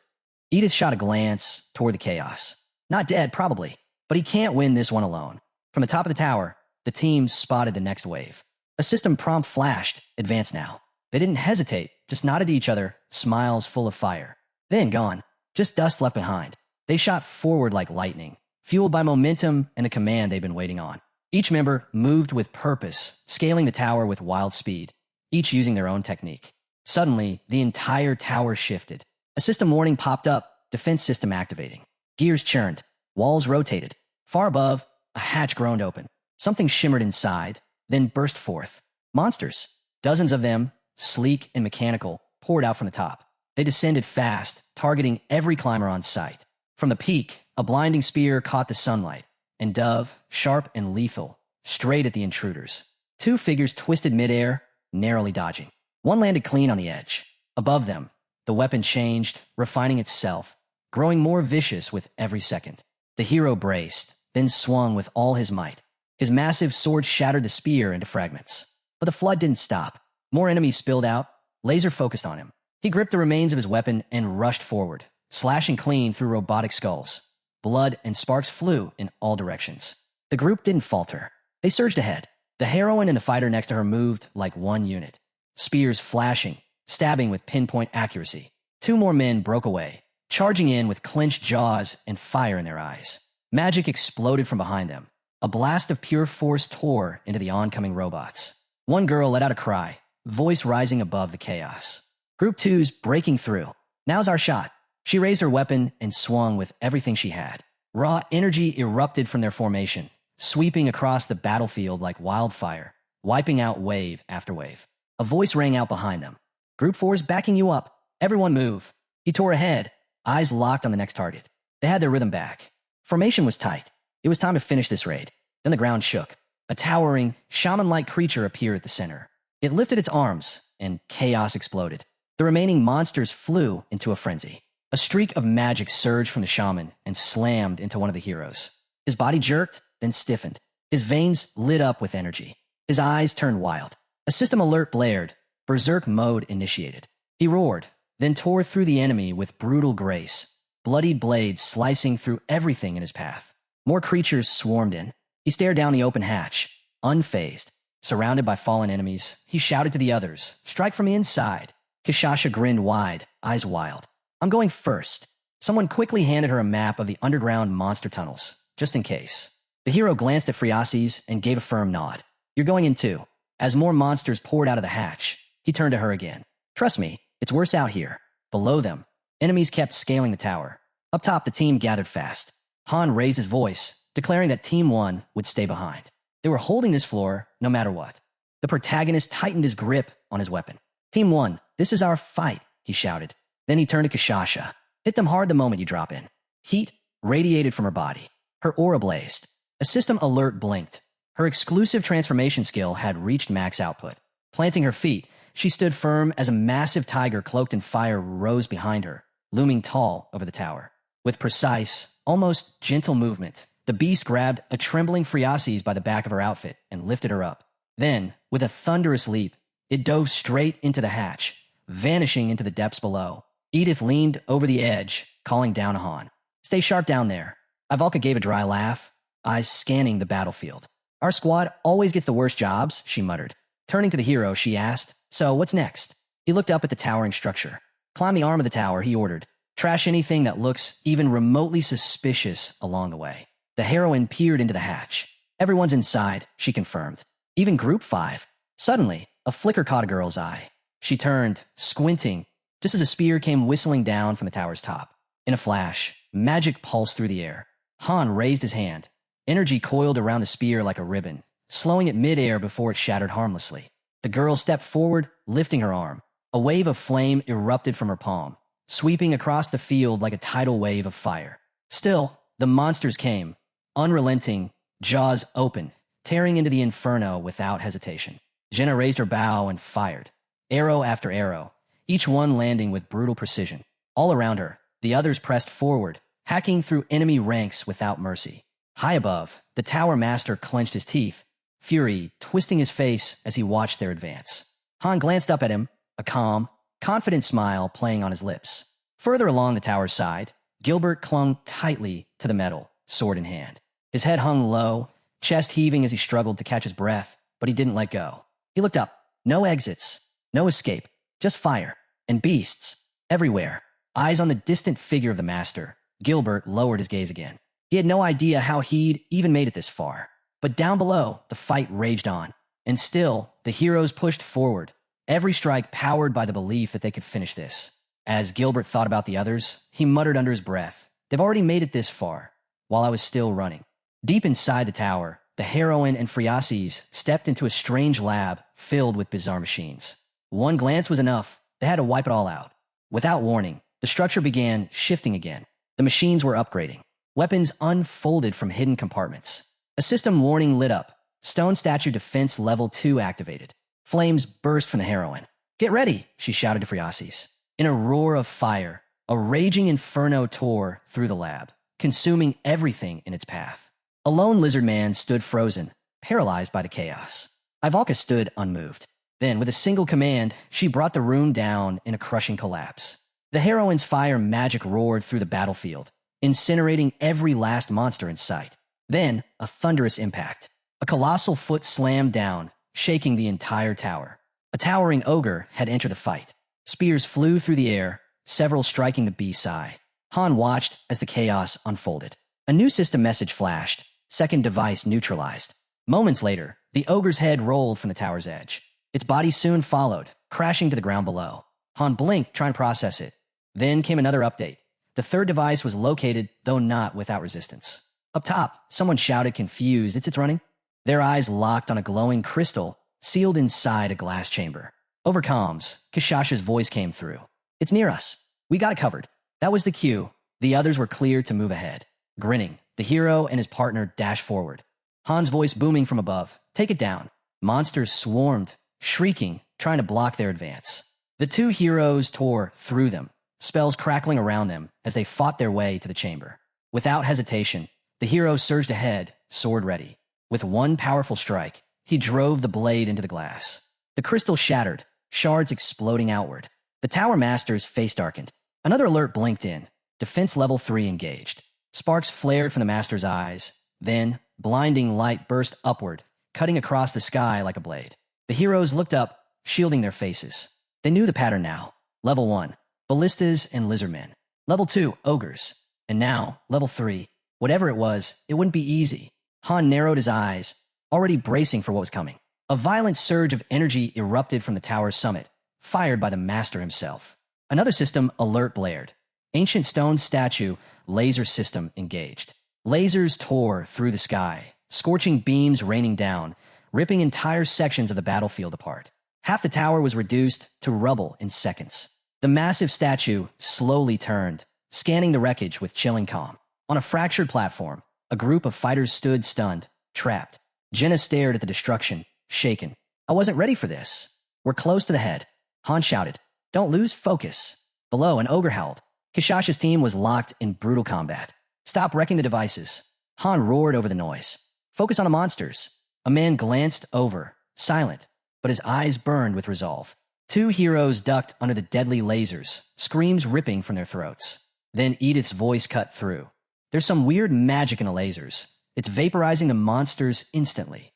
Edith shot a glance toward the chaos. Not dead, probably, but he can't win this one alone. From the top of the tower, the team spotted the next wave. A system prompt flashed, advance now. They didn't hesitate, just nodded to each other, smiles full of fire. Then gone, just dust left behind. They shot forward like lightning, fueled by momentum and the command they'd been waiting on. Each member moved with purpose, scaling the tower with wild speed, each using their own technique. Suddenly, the entire tower shifted. A system warning popped up, defense system activating. Gears churned, walls rotated. Far above, a hatch groaned open. Something shimmered inside, then burst forth. Monsters, dozens of them, sleek and mechanical, poured out from the top. They descended fast, targeting every climber on sight. From the peak, a blinding spear caught the sunlight, and dove, sharp and lethal, straight at the intruders. Two figures twisted midair, narrowly dodging. One landed clean on the edge. Above them, the weapon changed, refining itself, growing more vicious with every second. The hero braced, then swung with all his might. His massive sword shattered the spear into fragments. But the flood didn't stop. More enemies spilled out, laser focused on him. He gripped the remains of his weapon and rushed forward, slashing clean through robotic skulls. Blood and sparks flew in all directions. The group didn't falter. They surged ahead. The heroine and the fighter next to her moved like one unit. Spears flashing, stabbing with pinpoint accuracy. Two more men broke away, charging in with clenched jaws and fire in their eyes. Magic exploded from behind them. A blast of pure force tore into the oncoming robots. One girl let out a cry, voice rising above the chaos. Group 2's breaking through. Now's our shot. She raised her weapon and swung with everything she had. Raw energy erupted from their formation, sweeping across the battlefield like wildfire, wiping out wave after wave. A voice rang out behind them. Group 4's backing you up. Everyone move. He tore ahead, eyes locked on the next target. They had their rhythm back. Formation was tight. It was time to finish this raid. Then the ground shook. A towering, shaman-like creature appeared at the center. It lifted its arms, and chaos exploded. The remaining monsters flew into a frenzy. A streak of magic surged from the shaman and slammed into one of the heroes. His body jerked, then stiffened. His veins lit up with energy. His eyes turned wild. A system alert blared. Berserk mode initiated. He roared, then tore through the enemy with brutal grace, bloody blades slicing through everything in his path. More creatures swarmed in. He stared down the open hatch, unfazed. Surrounded by fallen enemies, he shouted to the others, "Strike from inside." Kishasha grinned wide, eyes wild. "I'm going first." Someone quickly handed her a map of the underground monster tunnels, just in case. The hero glanced at Friasis and gave a firm nod. "You're going in too." As more monsters poured out of the hatch, he turned to her again. "Trust me, it's worse out here." Below them, enemies kept scaling the tower. Up top, the team gathered fast. Han raised his voice, declaring that Team 1 would stay behind. They were holding this floor no matter what. The protagonist tightened his grip on his weapon. "Team 1, this is our fight," he shouted. Then he turned to Kishasha. "Hit them hard the moment you drop in." Heat radiated from her body. Her aura blazed. A system alert blinked. Her exclusive transformation skill had reached max output. Planting her feet, she stood firm as a massive tiger cloaked in fire rose behind her, looming tall over the tower. With precise, almost gentle movement, the beast grabbed a trembling Friasis by the back of her outfit and lifted her up. Then, with a thunderous leap, it dove straight into the hatch, vanishing into the depths below. Edith leaned over the edge, calling down to Han. "Stay sharp down there." Ivalka gave a dry laugh, eyes scanning the battlefield. "Our squad always gets the worst jobs," she muttered. Turning to the hero, she asked, "So, what's next?" He looked up at the towering structure. "Climb the arm of the tower," he ordered. "Trash anything that looks even remotely suspicious along the way." The heroine peered into the hatch. "Everyone's inside," she confirmed. "Even Group 5. Suddenly, a flicker caught a girl's eye. She turned, squinting, just as a spear came whistling down from the tower's top. In a flash, magic pulsed through the air. Han raised his hand. Energy coiled around the spear like a ribbon, slowing it midair before it shattered harmlessly. The girl stepped forward, lifting her arm. A wave of flame erupted from her palm, sweeping across the field like a tidal wave of fire. Still, the monsters came, unrelenting, jaws open, tearing into the inferno without hesitation. Jenna raised her bow and fired. Arrow after arrow, each one landing with brutal precision. All around her, the others pressed forward, hacking through enemy ranks without mercy. High above, the tower master clenched his teeth, fury twisting his face as he watched their advance. Han glanced up at him, a calm, confident smile playing on his lips. Further along the tower's side, Gilbert clung tightly to the metal, sword in hand. His head hung low, chest heaving as he struggled to catch his breath, but he didn't let go. He looked up. No exits, no escape, just fire, and beasts, Everywhere, eyes on the distant figure of the master, Gilbert lowered his gaze again. He had no idea how he'd even made it this far. But down below, the fight raged on. And still, the heroes pushed forward, every strike powered by the belief that they could finish this. As Gilbert thought about the others, he muttered under his breath, "They've already made it this far, while I was still running." Deep inside the tower, the heroine and Friases stepped into a strange lab filled with bizarre machines. One glance was enough. They had to wipe it all out. Without warning, the structure began shifting again. The machines were upgrading. Weapons unfolded from hidden compartments. A system warning lit up. Stone statue defense level 2 activated. Flames burst from the heroine. "Get ready," she shouted to Friases. In a roar of fire, a raging inferno tore through the lab, consuming everything in its path. A lone lizard man stood frozen, paralyzed by the chaos. Ivalka stood unmoved. Then, with a single command, she brought the room down in a crushing collapse. The heroine's fire magic roared through the battlefield, incinerating every last monster in sight. Then, a thunderous impact. A colossal foot slammed down, shaking the entire tower. A towering ogre had entered the fight. Spears flew through the air, several striking the beast's eye. Han watched as the chaos unfolded. A new system message flashed. Second device neutralized. Moments later, the ogre's head rolled from the tower's edge. Its body soon followed, crashing to the ground below. Han blinked, trying to process it. Then came another update. The third device was located, though not without resistance. Up top, someone shouted, confused, "It's running?" Their eyes locked on a glowing crystal sealed inside a glass chamber. Over comms, Kishasha's voice came through. "It's near us. We got it covered." That was the cue. The others were clear to move ahead. Grinning, the hero and his partner dashed forward. Han's voice booming from above. "Take it down." Monsters swarmed, shrieking, trying to block their advance. The two heroes tore through them, spells crackling around them as they fought their way to the chamber. Without hesitation, the hero surged ahead, sword ready. With one powerful strike, he drove the blade into the glass. The crystal shattered, shards exploding outward. The tower master's face darkened. Another alert blinked in. Defense level 3 engaged. Sparks flared from the master's eyes. Then, blinding light burst upward, cutting across the sky like a blade. The heroes looked up, shielding their faces. They knew the pattern now. Level 1, ballistas and lizardmen. Level 2, ogres. And now, level 3. Whatever it was, it wouldn't be easy. Han narrowed his eyes, already bracing for what was coming. A violent surge of energy erupted from the tower's summit, fired by the master himself. Another system alert blared. Ancient stone statue, laser system engaged. Lasers tore through the sky, scorching beams raining down, ripping entire sections of the battlefield apart. Half the tower was reduced to rubble in seconds. The massive statue slowly turned, scanning the wreckage with chilling calm. On a fractured platform, a group of fighters stood stunned, trapped. Jenna stared at the destruction, shaken. "I wasn't ready for this." "We're close to the head." Han shouted. "Don't lose focus." Below, an ogre howled. Kishasha's team was locked in brutal combat. "Stop wrecking the devices." Han roared over the noise. "Focus on the monsters." A man glanced over, silent, but his eyes burned with resolve. Two heroes ducked under the deadly lasers, screams ripping from their throats. Then Edith's voice cut through. "There's some weird magic in the lasers. It's vaporizing the monsters instantly."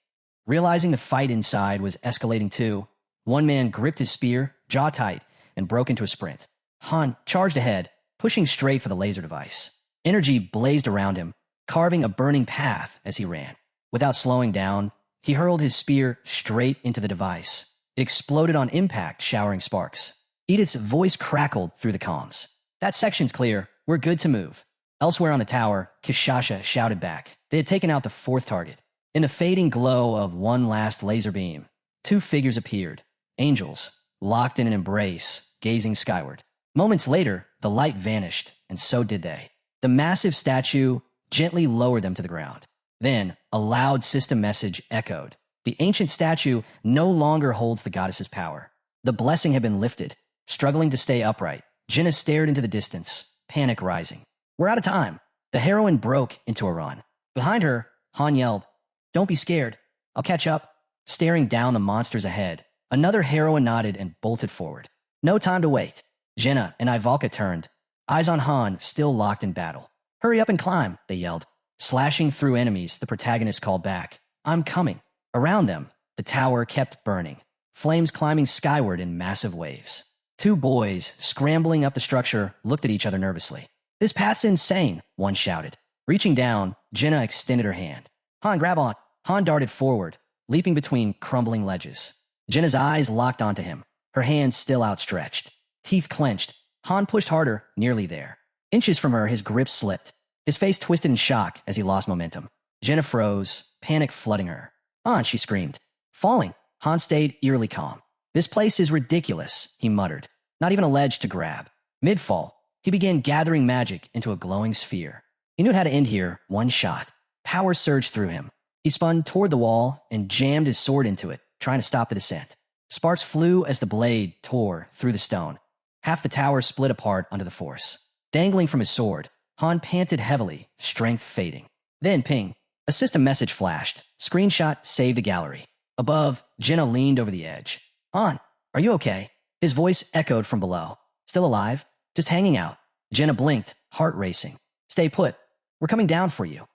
Realizing the fight inside was escalating too, one man gripped his spear, jaw tight, and broke into a sprint. Han charged ahead, pushing straight for the laser device. Energy blazed around him, carving a burning path as he ran. Without slowing down, he hurled his spear straight into the device. It exploded on impact, showering sparks. Edith's voice crackled through the comms. "That section's clear. We're good to move." Elsewhere on the tower, Kishasha shouted back. They had taken out the fourth target. In the fading glow of one last laser beam, two figures appeared. Angels, locked in an embrace, gazing skyward. Moments later, the light vanished, and so did they. The massive statue gently lowered them to the ground. Then, a loud system message echoed. The ancient statue no longer holds the goddess's power. The blessing had been lifted. Struggling to stay upright, Jenna stared into the distance, panic rising. "We're out of time." The heroine broke into a run. Behind her, Han yelled, "Don't be scared. I'll catch up." Staring down the monsters ahead, another heroine nodded and bolted forward. No time to wait. Jenna and Ivalka turned, eyes on Han, still locked in battle. "Hurry up and climb," they yelled. Slashing through enemies, the protagonist called back, "I'm coming." Around them, the tower kept burning, flames climbing skyward in massive waves. Two boys, scrambling up the structure, looked at each other nervously. "This path's insane," one shouted. Reaching down, Jenna extended her hand. "Han, grab on." Han darted forward, leaping between crumbling ledges. Jenna's eyes locked onto him, her hands still outstretched. Teeth clenched, Han pushed harder, nearly there. Inches from her, his grip slipped. His face twisted in shock as he lost momentum. Jenna froze, panic flooding her. "Han," she screamed. "Falling." Han stayed eerily calm. "This place is ridiculous," he muttered. Not even a ledge to grab. Mid-fall, he began gathering magic into a glowing sphere. He knew how to end here, one shot. Power surged through him. He spun toward the wall and jammed his sword into it, trying to stop the descent. Sparks flew as the blade tore through the stone. Half the tower split apart under the force. Dangling from his sword, Han panted heavily, strength fading. Then, ping, a system message flashed. Screenshot saved a gallery. Above, Jenna leaned over the edge. "Han, are you okay?" His voice echoed from below. "Still alive? Just hanging out." Jenna blinked, heart racing. "Stay put. We're coming down for you."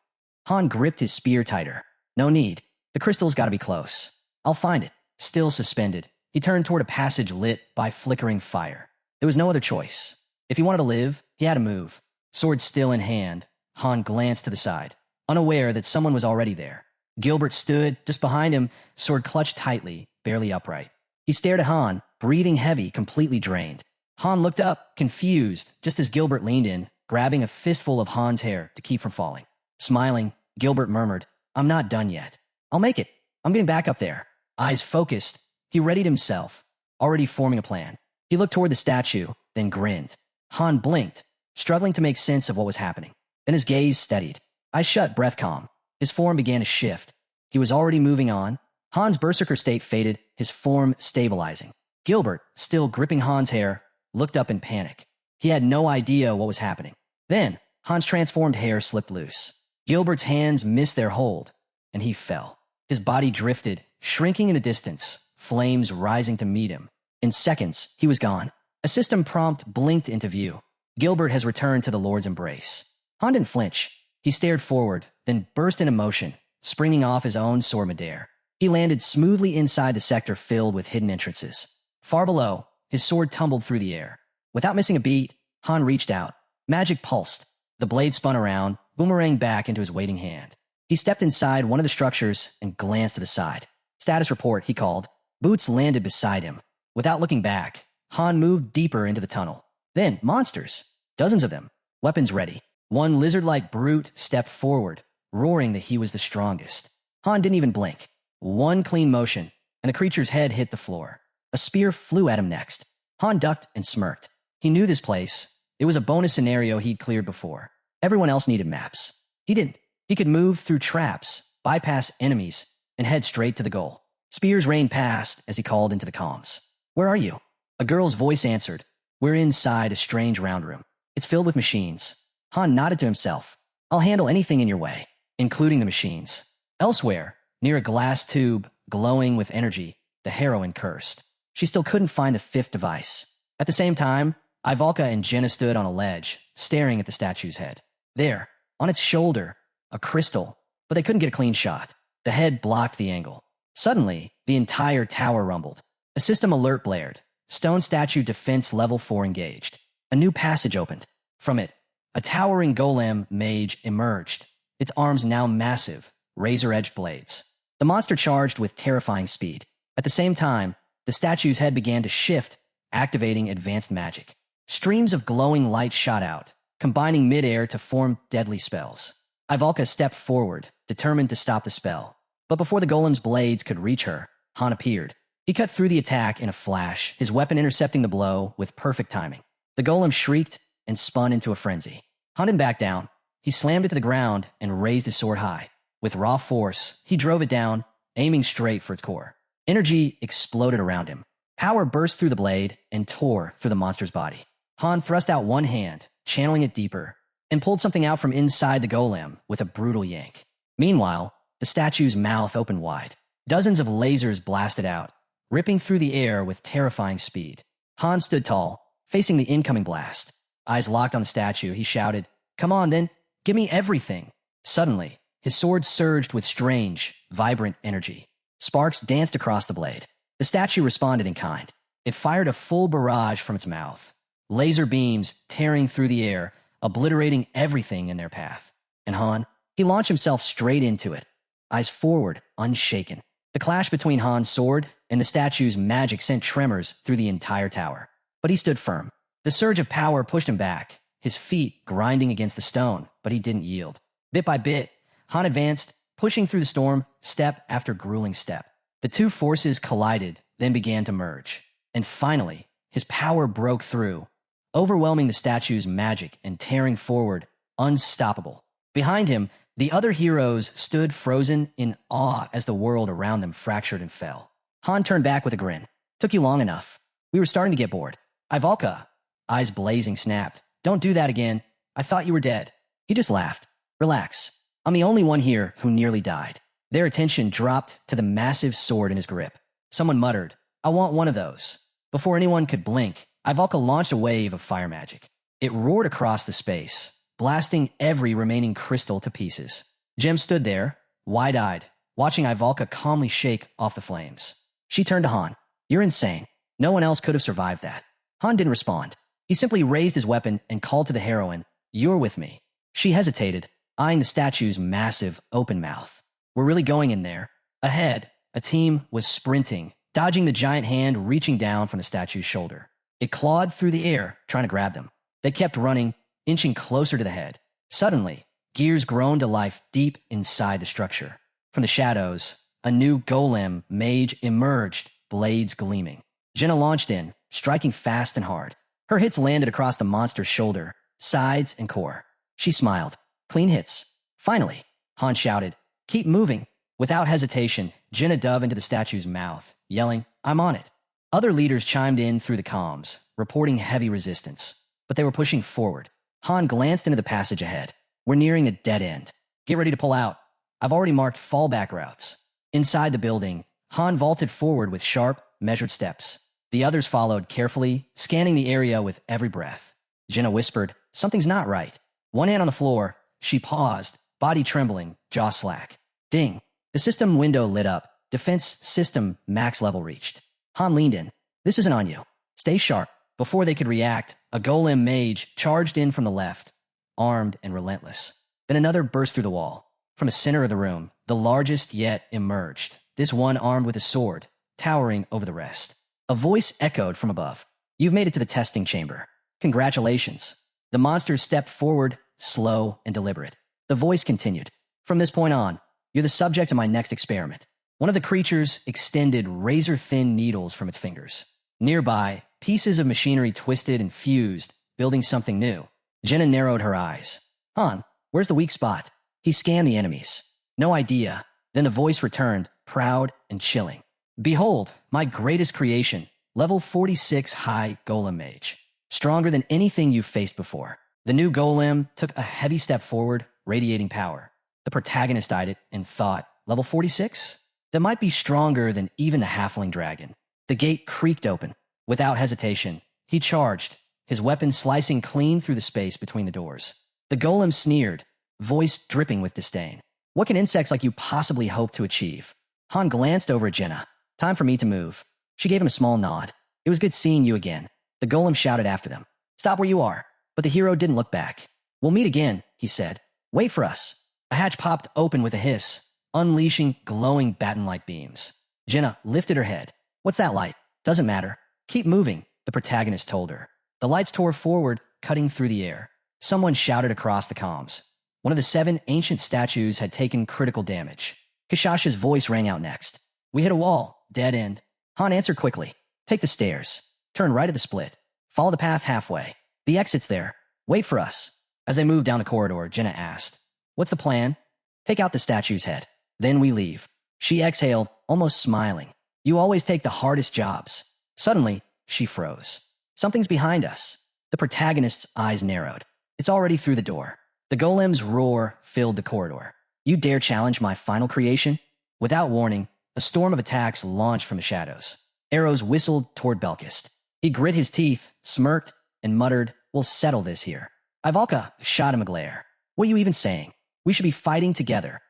Han gripped his spear tighter. "No need. The crystal's got to be close. I'll find it." Still suspended, he turned toward a passage lit by flickering fire. There was no other choice. If he wanted to live, he had to move. Sword still in hand, Han glanced to the side, unaware that someone was already there. Gilbert stood just behind him, sword clutched tightly, barely upright. He stared at Han, breathing heavy, completely drained. Han looked up, confused, just as Gilbert leaned in, grabbing a fistful of Han's hair to keep from falling. Smiling, Gilbert murmured, "I'm not done yet. I'll make it. I'm getting back up there." Eyes focused, he readied himself, already forming a plan. He looked toward the statue, then grinned. Han blinked, struggling to make sense of what was happening. Then his gaze steadied. Eyes shut, breath calm. His form began to shift. He was already moving on. Han's berserker state faded, his form stabilizing. Gilbert, still gripping Han's hair, looked up in panic. He had no idea what was happening. Then, Han's transformed hair slipped loose. Gilbert's hands missed their hold, and he fell. His body drifted, shrinking in the distance, flames rising to meet him. In seconds, he was gone. A system prompt blinked into view. Gilbert has returned to the Lord's embrace. Han didn't flinch. He stared forward, then burst into motion, springing off his own sword midair. He landed smoothly inside the sector filled with hidden entrances. Far below, his sword tumbled through the air. Without missing a beat, Han reached out. Magic pulsed. The blade spun around, boomeranged back into his waiting hand. He stepped inside one of the structures and glanced to the side. "Status report," he called. Boots landed beside him. Without looking back, Han moved deeper into the tunnel. Then, monsters. Dozens of them. Weapons ready. One lizard-like brute stepped forward, roaring that he was the strongest. Han didn't even blink. One clean motion, and the creature's head hit the floor. A spear flew at him next. Han ducked and smirked. He knew this place. It was a bonus scenario he'd cleared before. Everyone else needed maps. He didn't. He could move through traps, bypass enemies, and head straight to the goal. Spears rained past as he called into the comms. "Where are you?" A girl's voice answered. "We're inside a strange round room. It's filled with machines." Han nodded to himself. "I'll handle anything in your way, including the machines." Elsewhere, near a glass tube glowing with energy, the heroine cursed. She still couldn't find the fifth device. At the same time, Ivalka and Jenna stood on a ledge, staring at the statue's head. There, on its shoulder, a crystal, but they couldn't get a clean shot. The head blocked the angle. Suddenly, the entire tower rumbled. A system alert blared. Stone statue defense level 4 engaged. A new passage opened. From it, a towering golem mage emerged, its arms now massive, razor-edged blades. The monster charged with terrifying speed. At the same time, the statue's head began to shift, activating advanced magic. Streams of glowing light shot out, combining midair to form deadly spells. Ivalka stepped forward, determined to stop the spell. But before the golem's blades could reach her, Han appeared. He cut through the attack in a flash, his weapon intercepting the blow with perfect timing. The golem shrieked and spun into a frenzy. Han didn't back down. He slammed it to the ground and raised his sword high. With raw force, he drove it down, aiming straight for its core. Energy exploded around him. Power burst through the blade and tore through the monster's body. Han thrust out one hand, channeling it deeper, and pulled something out from inside the golem with a brutal yank. Meanwhile, the statue's mouth opened wide. Dozens of lasers blasted out, ripping through the air with terrifying speed. Han stood tall, facing the incoming blast. Eyes locked on the statue, he shouted, "Come on then, give me everything." Suddenly, his sword surged with strange, vibrant energy. Sparks danced across the blade. The statue responded in kind. It fired a full barrage from its mouth, laser beams tearing through the air, obliterating everything in their path. And Han, he launched himself straight into it, eyes forward, unshaken. The clash between Han's sword and the statue's magic sent tremors through the entire tower. But he stood firm. The surge of power pushed him back, his feet grinding against the stone, but he didn't yield. Bit by bit, Han advanced, pushing through the storm, step after grueling step. The two forces collided, then began to merge. And finally, his power broke through, overwhelming the statue's magic and tearing forward, unstoppable. Behind him, the other heroes stood frozen in awe as the world around them fractured and fell. Han turned back with a grin. Took you long enough. We were starting to get bored. Ivalka, eyes blazing, snapped. Don't do that again. I thought you were dead. He just laughed. Relax. I'm the only one here who nearly died. Their attention dropped to the massive sword in his grip. Someone muttered, I want one of those. Before anyone could blink, Ivalka launched a wave of fire magic. It roared across the space, blasting every remaining crystal to pieces. Jem stood there, wide-eyed, watching Ivalka calmly shake off the flames. She turned to Han. You're insane. No one else could have survived that. Han didn't respond. He simply raised his weapon and called to the heroine, You're with me. She hesitated, eyeing the statue's massive, open mouth. We're really going in there. Ahead, a team was sprinting, dodging the giant hand reaching down from the statue's shoulder. It clawed through the air, trying to grab them. They kept running, inching closer to the head. Suddenly, gears groaned to life deep inside the structure. From the shadows, a new golem mage emerged, blades gleaming. Jenna launched in, striking fast and hard. Her hits landed across the monster's shoulder, sides, and core. She smiled. Clean hits. Finally, Han shouted, Keep moving. Without hesitation, Jenna dove into the statue's mouth, yelling, I'm on it. Other leaders chimed in through the comms, reporting heavy resistance. But they were pushing forward. Han glanced into the passage ahead. We're nearing a dead end. Get ready to pull out. I've already marked fallback routes. Inside the building, Han vaulted forward with sharp, measured steps. The others followed carefully, scanning the area with every breath. Jenna whispered, Something's not right. One hand on the floor, she paused, body trembling, jaw slack. Ding. The system window lit up. Defense system max level reached. Han leaned in. This isn't on you. Stay sharp. Before they could react, a golem mage charged in from the left, armed and relentless. Then another burst through the wall. From the center of the room, the largest yet emerged, this one armed with a sword, towering over the rest. A voice echoed from above. You've made it to the testing chamber. Congratulations. The monster stepped forward, slow and deliberate. The voice continued. From this point on, you're the subject of my next experiment. One of the creatures extended razor-thin needles from its fingers. Nearby, pieces of machinery twisted and fused, building something new. Jenna narrowed her eyes. Han, where's the weak spot? He scanned the enemies. No idea. Then the voice returned, proud and chilling. Behold, my greatest creation, level 46 high golem mage. Stronger than anything you've faced before. The new golem took a heavy step forward, radiating power. The protagonist eyed it and thought, level 46? That might be stronger than even the halfling dragon. The gate creaked open. Without hesitation, he charged, his weapon slicing clean through the space between the doors. The golem sneered, voice dripping with disdain. What can insects like you possibly hope to achieve? Han glanced over at Jenna. Time for me to move. She gave him a small nod. It was good seeing you again. The golem shouted after them. Stop where you are. But the hero didn't look back. We'll meet again, he said. Wait for us. A hatch popped open with a hiss, unleashing glowing baton-like beams. Jenna lifted her head. What's that light? Doesn't matter. Keep moving, the protagonist told her. The lights tore forward, cutting through the air. Someone shouted across the comms. One of the 7 ancient statues had taken critical damage. Kishasha's voice rang out next. We hit a wall. Dead end. Han answered quickly. Take the stairs. Turn right at the split. Follow the path halfway. The exit's there. Wait for us. As they moved down the corridor, Jenna asked, What's the plan? Take out the statue's head. Then we leave. She exhaled, almost smiling. You always take the hardest jobs. Suddenly, she froze. Something's behind us. The protagonist's eyes narrowed. It's already through the door. The golem's roar filled the corridor. You dare challenge my final creation? Without warning, a storm of attacks launched from the shadows. Arrows whistled toward Belkist. He grit his teeth, smirked, and muttered, We'll settle this here. Ivalka shot him a glare. What are you even saying? We should be fighting together.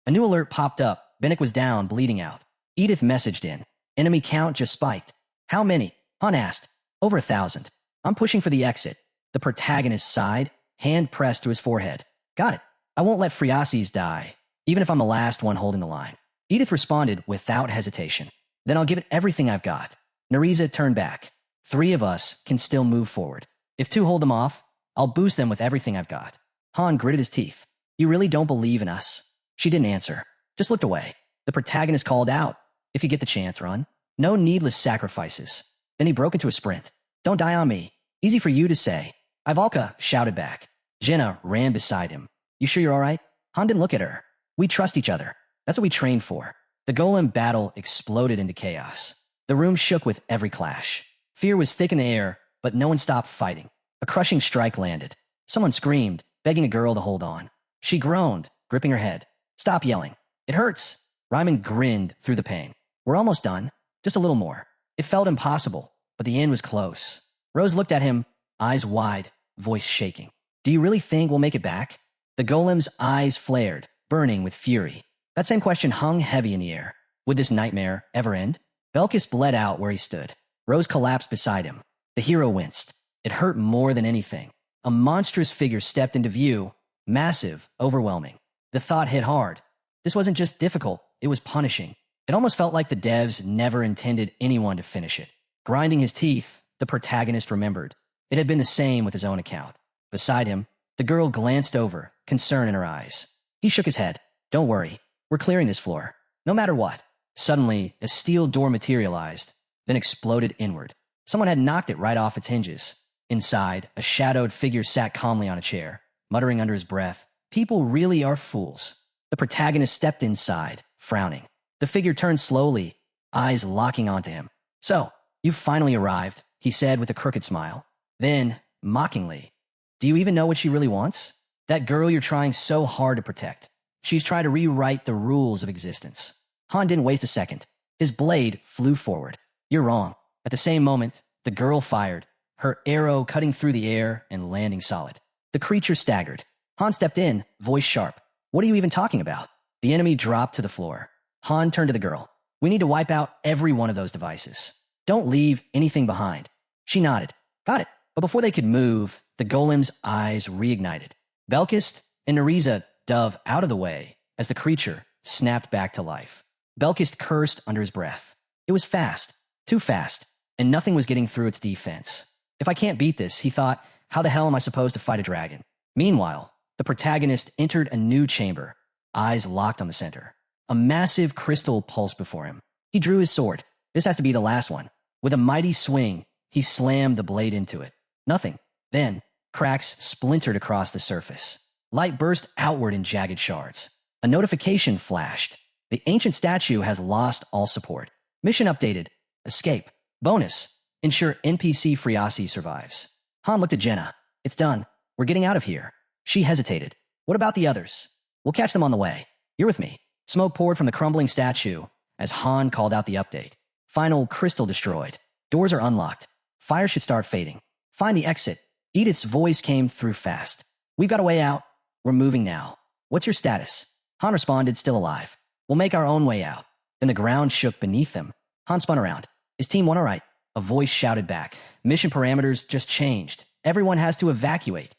A new alert popped up. Bennick was down, bleeding out. Edith messaged in. Enemy count just spiked. How many? Han asked. Over 1,000. I'm pushing for the exit. The protagonist sighed, hand pressed to his forehead. Got it. I won't let Friasis die, even if I'm the last one holding the line. Edith responded without hesitation. Then I'll give it everything I've got. Nerissa turned back. 3 of us can still move forward. If 2 hold them off, I'll boost them with everything I've got. Han gritted his teeth. You really don't believe in us? She didn't answer. Just looked away. The protagonist called out. If you get the chance, run. No needless sacrifices. Then he broke into a sprint. Don't die on me. Easy for you to say. Ivalka shouted back. Jenna ran beside him. You sure you're all right? Han didn't look at her. We trust each other. That's what we trained for. The golem battle exploded into chaos. The room shook with every clash. Fear was thick in the air, but no one stopped fighting. A crushing strike landed. Someone screamed, begging a girl to hold on. She groaned, gripping her head. Stop yelling. It hurts. Ryman grinned through the pain. We're almost done. Just a little more. It felt impossible, but the end was close. Rose looked at him, eyes wide, voice shaking. Do you really think we'll make it back? The golem's eyes flared, burning with fury. That same question hung heavy in the air. Would this nightmare ever end? Belkis bled out where he stood. Rose collapsed beside him. The hero winced. It hurt more than anything. A monstrous figure stepped into view, massive, overwhelming. The thought hit hard. This wasn't just difficult, it was punishing. It almost felt like the devs never intended anyone to finish it. Grinding his teeth, the protagonist remembered. It had been the same with his own account. Beside him, the girl glanced over, concern in her eyes. He shook his head. Don't worry, we're clearing this floor. No matter what. Suddenly, a steel door materialized, then exploded inward. Someone had knocked it right off its hinges. Inside, a shadowed figure sat calmly on a chair, muttering under his breath, People really are fools. The protagonist stepped inside, frowning. The figure turned slowly, eyes locking onto him. So, you've finally arrived, he said with a crooked smile. Then, mockingly, do you even know what she really wants? That girl you're trying so hard to protect. She's trying to rewrite the rules of existence. Han didn't waste a second. His blade flew forward. You're wrong. At the same moment, the girl fired, her arrow cutting through the air and landing solid. The creature staggered. Han stepped in, voice sharp. What are you even talking about? The enemy dropped to the floor. Han turned to the girl. We need to wipe out every one of those devices. Don't leave anything behind. She nodded. Got it. But before they could move, the golem's eyes reignited. Belkis and Nerissa dove out of the way as the creature snapped back to life. Belkis cursed under his breath. It was fast, too fast, and nothing was getting through its defense. If I can't beat this, he thought, how the hell am I supposed to fight a dragon? Meanwhile, the protagonist entered a new chamber, eyes locked on the center. A massive crystal pulsed before him. He drew his sword. This has to be the last one. With a mighty swing, he slammed the blade into it. Nothing. Then, cracks splintered across the surface. Light burst outward in jagged shards. A notification flashed. The ancient statue has lost all support. Mission updated. Escape. Bonus. Ensure NPC Friasi survives. Han looked at Jenna. It's done. We're getting out of here. She hesitated. What about the others? We'll catch them on the way. You're with me. Smoke poured from the crumbling statue as Han called out the update. Final crystal destroyed. Doors are unlocked. Fire should start fading. Find the exit. Edith's voice came through fast. We've got a way out. We're moving now. What's your status? Han responded, still alive. We'll make our own way out. Then the ground shook beneath them. Han spun around. Is Team 1 all right? A voice shouted back. Mission parameters just changed. Everyone has to evacuate.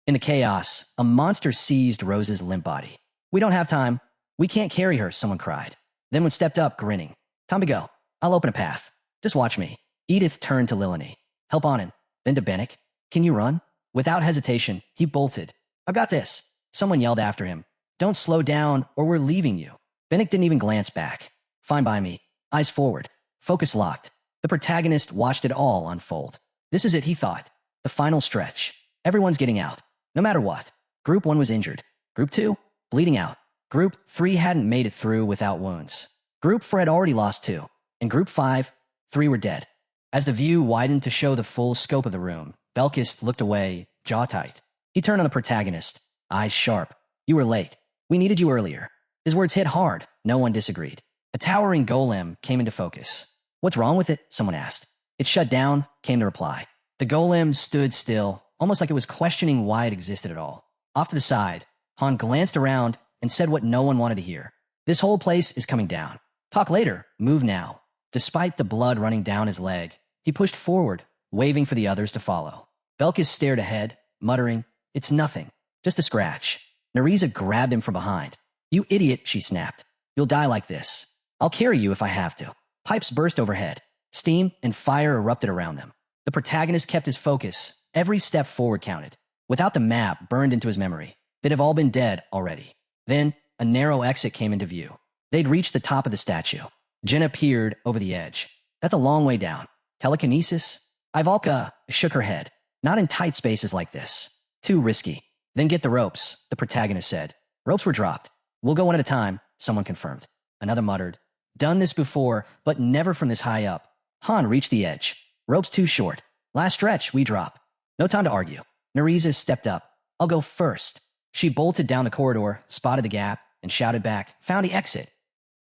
In the chaos, a monster seized Rose's limp body. We don't have time. We can't carry her, someone cried. Then one stepped up, grinning. Time to go. I'll open a path. Just watch me. Edith turned to Lilani. Help Anand. Then to Bennick. Can you run? Without hesitation, he bolted. I've got this. Someone yelled after him. Don't slow down or we're leaving you. Bennick didn't even glance back. Fine by me. Eyes forward. Focus locked. The protagonist watched it all unfold. This is it, he thought. The final stretch. Everyone's getting out. No matter what. Group 1 was injured. Group 2, bleeding out. Group 3 hadn't made it through without wounds. Group 4 had already lost 2. In Group 5, 3 were dead. As the view widened to show the full scope of the room, Belkis looked away, jaw tight. He turned on the protagonist, eyes sharp. You were late. We needed you earlier. His words hit hard. No one disagreed. A towering golem came into focus. What's wrong with it? Someone asked. It shut down, came the reply. The golem stood still, almost like it was questioning why it existed at all. Off to the side, Han glanced around and said what no one wanted to hear. This whole place is coming down. Talk later, move now. Despite the blood running down his leg, He pushed forward, waving for the others to follow. Belkis stared ahead, muttering, "It's nothing. Just a scratch." Nariza grabbed him from behind. "You idiot," she snapped. "You'll die like this. I'll carry you if I have to." Pipes burst overhead. Steam and fire erupted around them. The protagonist kept his focus. Every step forward counted. Without the map burned into his memory, they'd have all been dead already. Then, a narrow exit came into view. They'd reached the top of the statue. Jenna peered over the edge. "That's a long way down. Telekinesis?" Ivalka shook her head. "Not in tight spaces like this. Too risky." "Then get the ropes," the protagonist said. Ropes were dropped. "We'll go one at a time," someone confirmed. Another muttered, "Done this before, but never from this high up." Han reached the edge. "Rope's too short. Last stretch, we drop." No time to argue. Nariza stepped up. "I'll go first." She bolted down the corridor, spotted the gap, and shouted back, "Found the exit."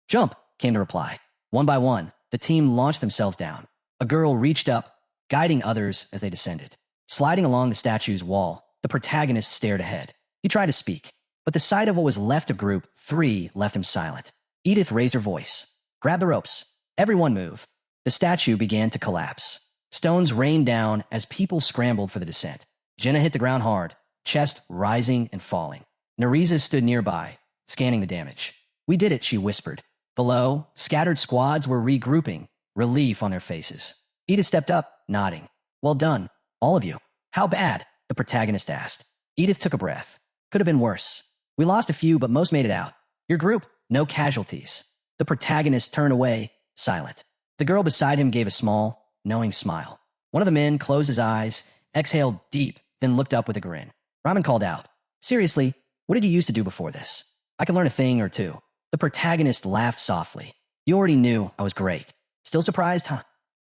"Jump," came the reply. One by one, the team launched themselves down. A girl reached up, guiding others as they descended. Sliding along the statue's wall, the protagonist stared ahead. He tried to speak, but the sight of what was left of Group 3 left him silent. Edith raised her voice. "Grab the ropes. Everyone move." The statue began to collapse. Stones rained down as people scrambled for the descent. Jenna hit the ground hard, chest rising and falling. Nariza stood nearby, scanning the damage. "We did it," she whispered. Below, scattered squads were regrouping, relief on their faces. Edith stepped up, nodding. "Well done, all of you." "How bad?" the protagonist asked. Edith took a breath. "Could have been worse. We lost a few, but most made it out. Your group, no casualties." The protagonist turned away, silent. The girl beside him gave a small, knowing smile. One of the men closed his eyes, exhaled deep, then looked up with a grin. Raman called out, "Seriously, what did you used to do before this? I can learn a thing or two." The protagonist laughed softly. "You already knew I was great. Still surprised, huh?"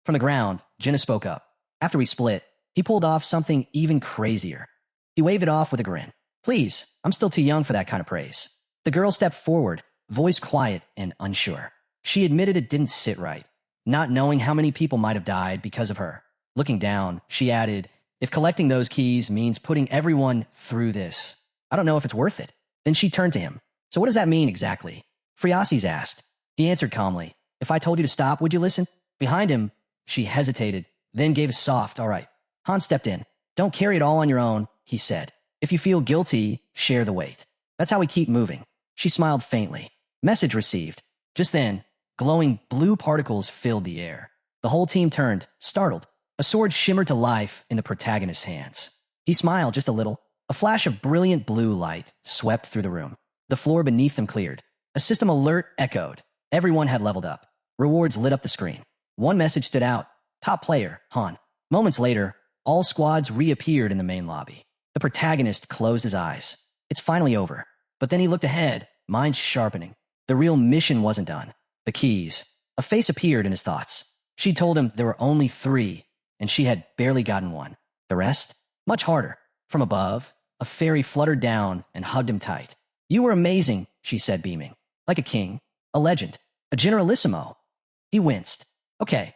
From the ground, Jenna spoke up. "After we split, he pulled off something even crazier." He waved it off with a grin. "Please, I'm still too young for that kind of praise." The girl stepped forward, voice quiet and unsure. She admitted it didn't sit right, not knowing how many people might have died because of her. Looking down, she added, "If collecting those keys means putting everyone through this, I don't know if it's worth it." Then she turned to him. "So what does that mean exactly?" Friasis asked. He answered calmly, "If I told you to stop, would you listen?" Behind him, she hesitated, then gave a soft, "All right." Han stepped in. "Don't carry it all on your own," he said. "If you feel guilty, share the weight. That's how we keep moving." She smiled faintly. Message received. Just then, glowing blue particles filled the air. The whole team turned, startled. A sword shimmered to life in the protagonist's hands. He smiled just a little. A flash of brilliant blue light swept through the room. The floor beneath them cleared. A system alert echoed. Everyone had leveled up. Rewards lit up the screen. One message stood out. "Top player, Han." Moments later, all squads reappeared in the main lobby. The protagonist closed his eyes. It's finally over. But then he looked ahead, mind sharpening. The real mission wasn't done. The keys. A face appeared in his thoughts. She told him there were only 3, and she had barely gotten one. The rest? Much harder. From above, a fairy fluttered down and hugged him tight. "You were amazing," she said, beaming. "Like a king, a legend, a generalissimo." He winced. Okay,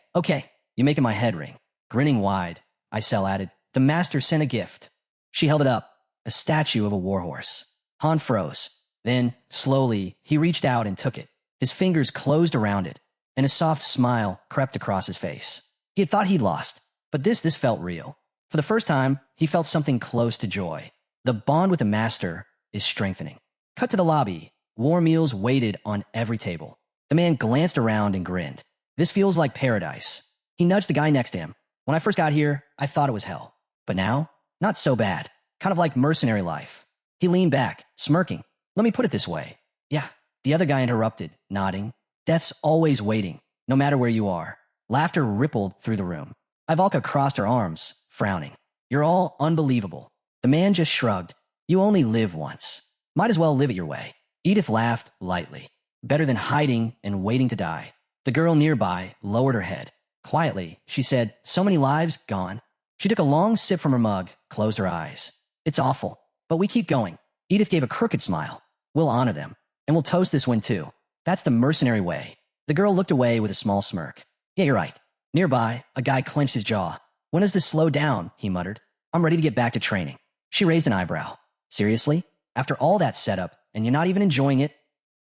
you're making my head ring." Grinning wide, Isel added, "The master sent a gift." She held it up, a statue of a warhorse. Han froze. Then, slowly, he reached out and took it. His fingers closed around it, and a soft smile crept across his face. He had thought he'd lost, but this felt real. For the first time, he felt something close to joy. The bond with the master is strengthening. Cut to the lobby. Warm meals waited on every table. The man glanced around and grinned. "This feels like paradise." He nudged the guy next to him. "When I first got here, I thought it was hell. But now, not so bad. Kind of like mercenary life." He leaned back, smirking. "Let me put it this way." "Yeah." The other guy interrupted, nodding. "Death's always waiting, no matter where you are." Laughter rippled through the room. Ivalka crossed her arms, frowning. "You're all unbelievable." The man just shrugged. "You only live once. Might as well live it your way." Edith laughed lightly. "Better than hiding and waiting to die." The girl nearby lowered her head. Quietly, she said, "So many lives gone." She took a long sip from her mug, closed her eyes. "It's awful, but we keep going." Edith gave a crooked smile. "We'll honor them, and we'll toast this win too. That's the mercenary way." The girl looked away with a small smirk. "Yeah, you're right." Nearby, a guy clenched his jaw. "When does this slow down?" he muttered. "I'm ready to get back to training." She raised an eyebrow. "Seriously? After all that setup, and you're not even enjoying it?"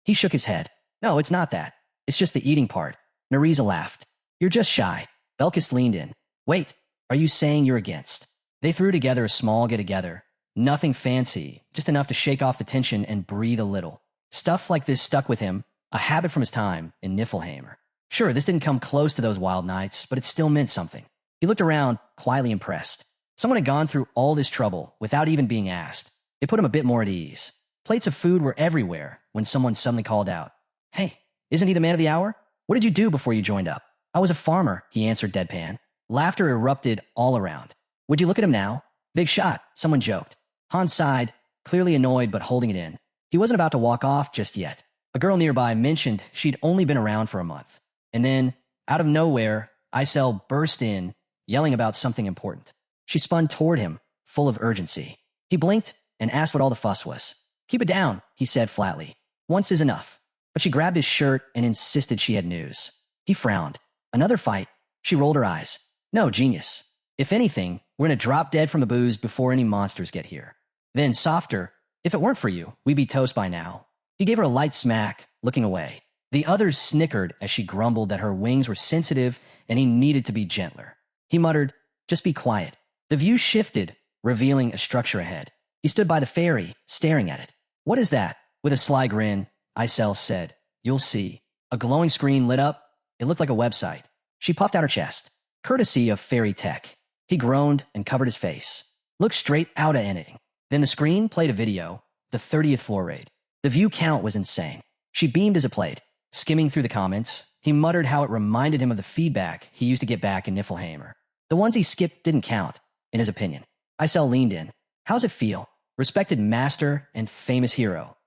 He shook his head. "No, it's not that. It's just the eating part." Nariza laughed. "You're just shy." Belkis leaned in. Wait, are you saying you're against? They threw together a small get-together. Nothing fancy, just enough to shake off the tension and breathe a little. Stuff like this stuck with him, a habit from his time in Niflheim. Sure, this didn't come close to those wild nights, but it still meant something. He looked around, quietly impressed. Someone had gone through all this trouble without even being asked. It put him a bit more at ease. Plates of food were everywhere when someone suddenly called out, "Hey, isn't he the man of the hour? What did you do before you joined up?" "I was a farmer," he answered deadpan. Laughter erupted all around. "Would you look at him now? Big shot," someone joked. Hans sighed, clearly annoyed but holding it in. He wasn't about to walk off just yet. A girl nearby mentioned she'd only been around for a month. And then, out of nowhere, Isel burst in, yelling about something important. She spun toward him, full of urgency. He blinked and asked what all the fuss was. "Keep it down," he said flatly. "Once is enough." But she grabbed his shirt and insisted she had news. He frowned. "Another fight?" She rolled her eyes. "No, genius. If anything, we're gonna drop dead from the booze before any monsters get here." Then, softer, "If it weren't for you, we'd be toast by now." He gave her a light smack, looking away. The others snickered as she grumbled that her wings were sensitive and he needed to be gentler. He muttered, "Just be quiet." The view shifted, revealing a structure ahead. He stood by the ferry, staring at it. "What is that?" With a sly grin, Isel said, "You'll see." A glowing screen lit up. It looked like a website. She puffed out her chest. "Courtesy of Fairy Tech." He groaned and covered his face. "Look straight out at anything." Then the screen played a video, the 30th floor raid. The view count was insane. She beamed as it played. Skimming through the comments, he muttered how it reminded him of the feedback he used to get back in Niflheim. The ones he skipped didn't count, in his opinion. Isel leaned in. "How's it feel? Respected master and famous hero."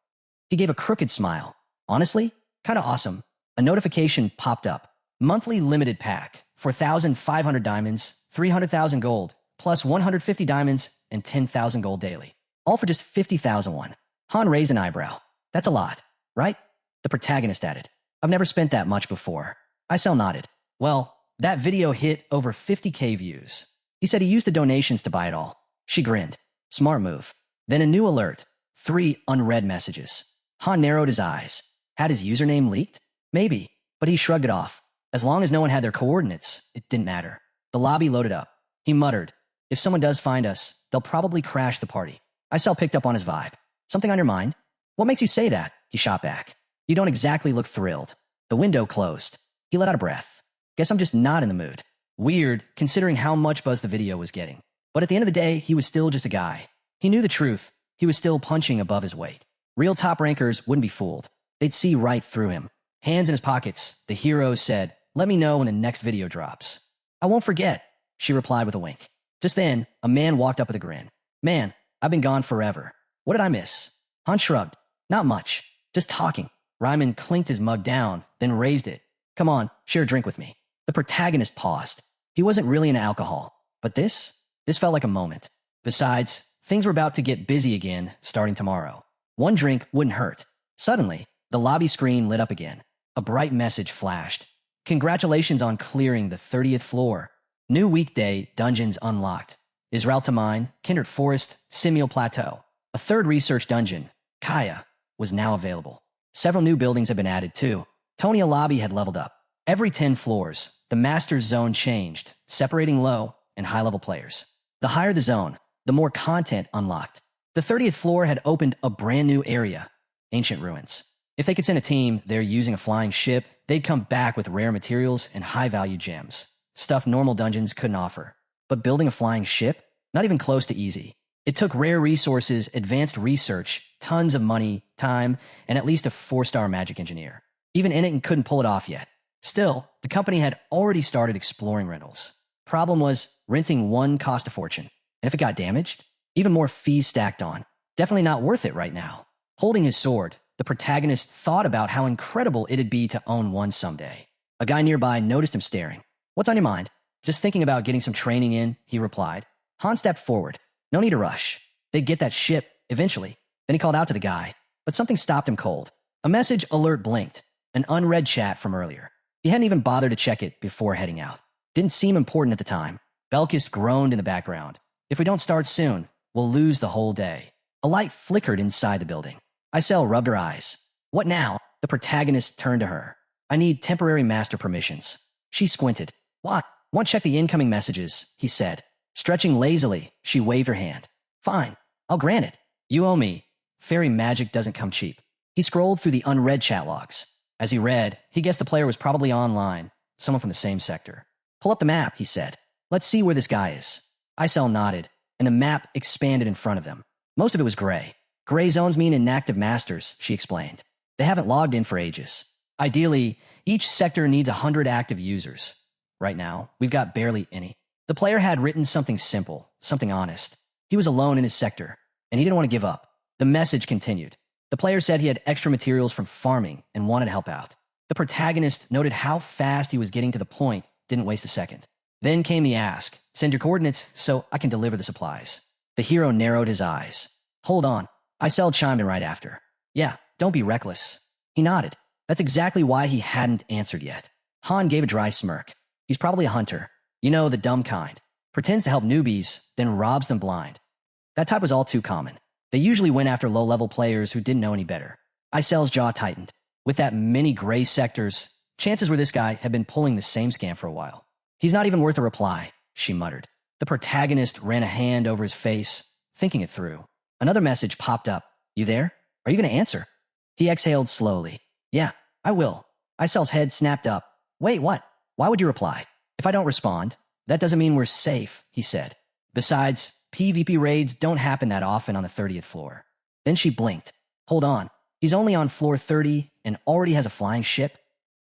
He gave a crooked smile. "Honestly, kinda awesome." A notification popped up. "Monthly limited pack, 4,500 diamonds, 300,000 gold, plus 150 diamonds and 10,000 gold daily. All for just 50,000 won." Han raised an eyebrow. "That's a lot, right?" The protagonist added. "I've never spent that much before." Isel nodded. "Well, that video hit over 50K views." He said he used the donations to buy it all. She grinned. "Smart move." Then a new alert. 3 unread messages. Han narrowed his eyes. Had his username leaked? Maybe, but he shrugged it off. As long as no one had their coordinates, it didn't matter. The lobby loaded up. He muttered, "If someone does find us, they'll probably crash the party." Isel picked up on his vibe. "Something on your mind?" "What makes you say that?" He shot back. "You don't exactly look thrilled." The window closed. He let out a breath. "Guess I'm just not in the mood." Weird, considering how much buzz the video was getting. But at the end of the day, he was still just a guy. He knew the truth. He was still punching above his weight. Real top rankers wouldn't be fooled. They'd see right through him. Hands in his pockets, the hero said, "Let me know when the next video drops." "I won't forget," she replied with a wink. Just then, a man walked up with a grin. "Man, I've been gone forever. What did I miss?" Han shrugged. "Not much. Just talking." Ryman clinked his mug down, then raised it. "Come on, share a drink with me." The protagonist paused. He wasn't really into alcohol, but this felt like a moment. Besides, things were about to get busy again starting tomorrow. One drink wouldn't hurt. Suddenly, the lobby screen lit up again. A bright message flashed. "Congratulations on clearing the 30th floor. New weekday dungeons unlocked. Israel to Mine, Kindred Forest, Simul Plateau. A third research dungeon, Kaya, was now available. Several new buildings had been added too. Tonia Lobby had leveled up. Every 10 floors, the Master's Zone changed, separating low and high-level players. The higher the zone, the more content unlocked. The 30th floor had opened a brand new area, Ancient Ruins. If they could send a team there using a flying ship, they'd come back with rare materials and high-value gems. Stuff normal dungeons couldn't offer. But building a flying ship? Not even close to easy. It took rare resources, advanced research, tons of money, time, and at least a 4-star magic engineer. Even Ennington couldn't pull it off yet. Still, the company had already started exploring rentals. Problem was, renting one cost a fortune. And if it got damaged, even more fees stacked on. Definitely not worth it right now. Holding his sword, the protagonist thought about how incredible it'd be to own one someday. A guy nearby noticed him staring. "What's on your mind?" "Just thinking about getting some training in," he replied. Han stepped forward. No need to rush. They'd get that ship, eventually. Then he called out to the guy. But something stopped him cold. A message alert blinked. An unread chat from earlier. He hadn't even bothered to check it before heading out. Didn't seem important at the time. Belkis groaned in the background. "If we don't start soon, we'll lose the whole day." A light flickered inside the building. Isel rubbed her eyes. "What now?" The protagonist turned to her. "I need temporary master permissions." She squinted. "What?" Want to check the incoming messages, he said. Stretching lazily, she waved her hand. Fine, I'll grant it. You owe me. Fairy magic doesn't come cheap. He scrolled through the unread chat logs. As he read, he guessed the player was probably online, someone from the same sector. Pull up the map, he said. Let's see where this guy is. Isel nodded, and the map expanded in front of them. Most of it was gray. Gray zones mean inactive masters, she explained. They haven't logged in for ages. Ideally, each sector needs 100 active users. Right now, we've got barely any. The player had written something simple, something honest. He was alone in his sector, and he didn't want to give up. The message continued. The player said he had extra materials from farming and wanted to help out. The protagonist noted how fast he was getting to the point, didn't waste a second. Then came the ask, send your coordinates so I can deliver the supplies. The hero narrowed his eyes. Hold on. Isel chimed in right after. Yeah, don't be reckless. He nodded. That's exactly why he hadn't answered yet. Han gave a dry smirk. He's probably a hunter. You know, the dumb kind. Pretends to help newbies, then robs them blind. That type was all too common. They usually went after low-level players who didn't know any better. Isel's jaw tightened. With that many gray sectors, chances were this guy had been pulling the same scam for a while. He's not even worth a reply, she muttered. The protagonist ran a hand over his face, thinking it through. Another message popped up. You there? Are you going to answer? He exhaled slowly. Yeah, I will. Isel's head snapped up. Wait, what? Why would you reply? If I don't respond, that doesn't mean we're safe, he said. Besides, PvP raids don't happen that often on the 30th floor. Then she blinked. Hold on. He's only on floor 30 and already has a flying ship?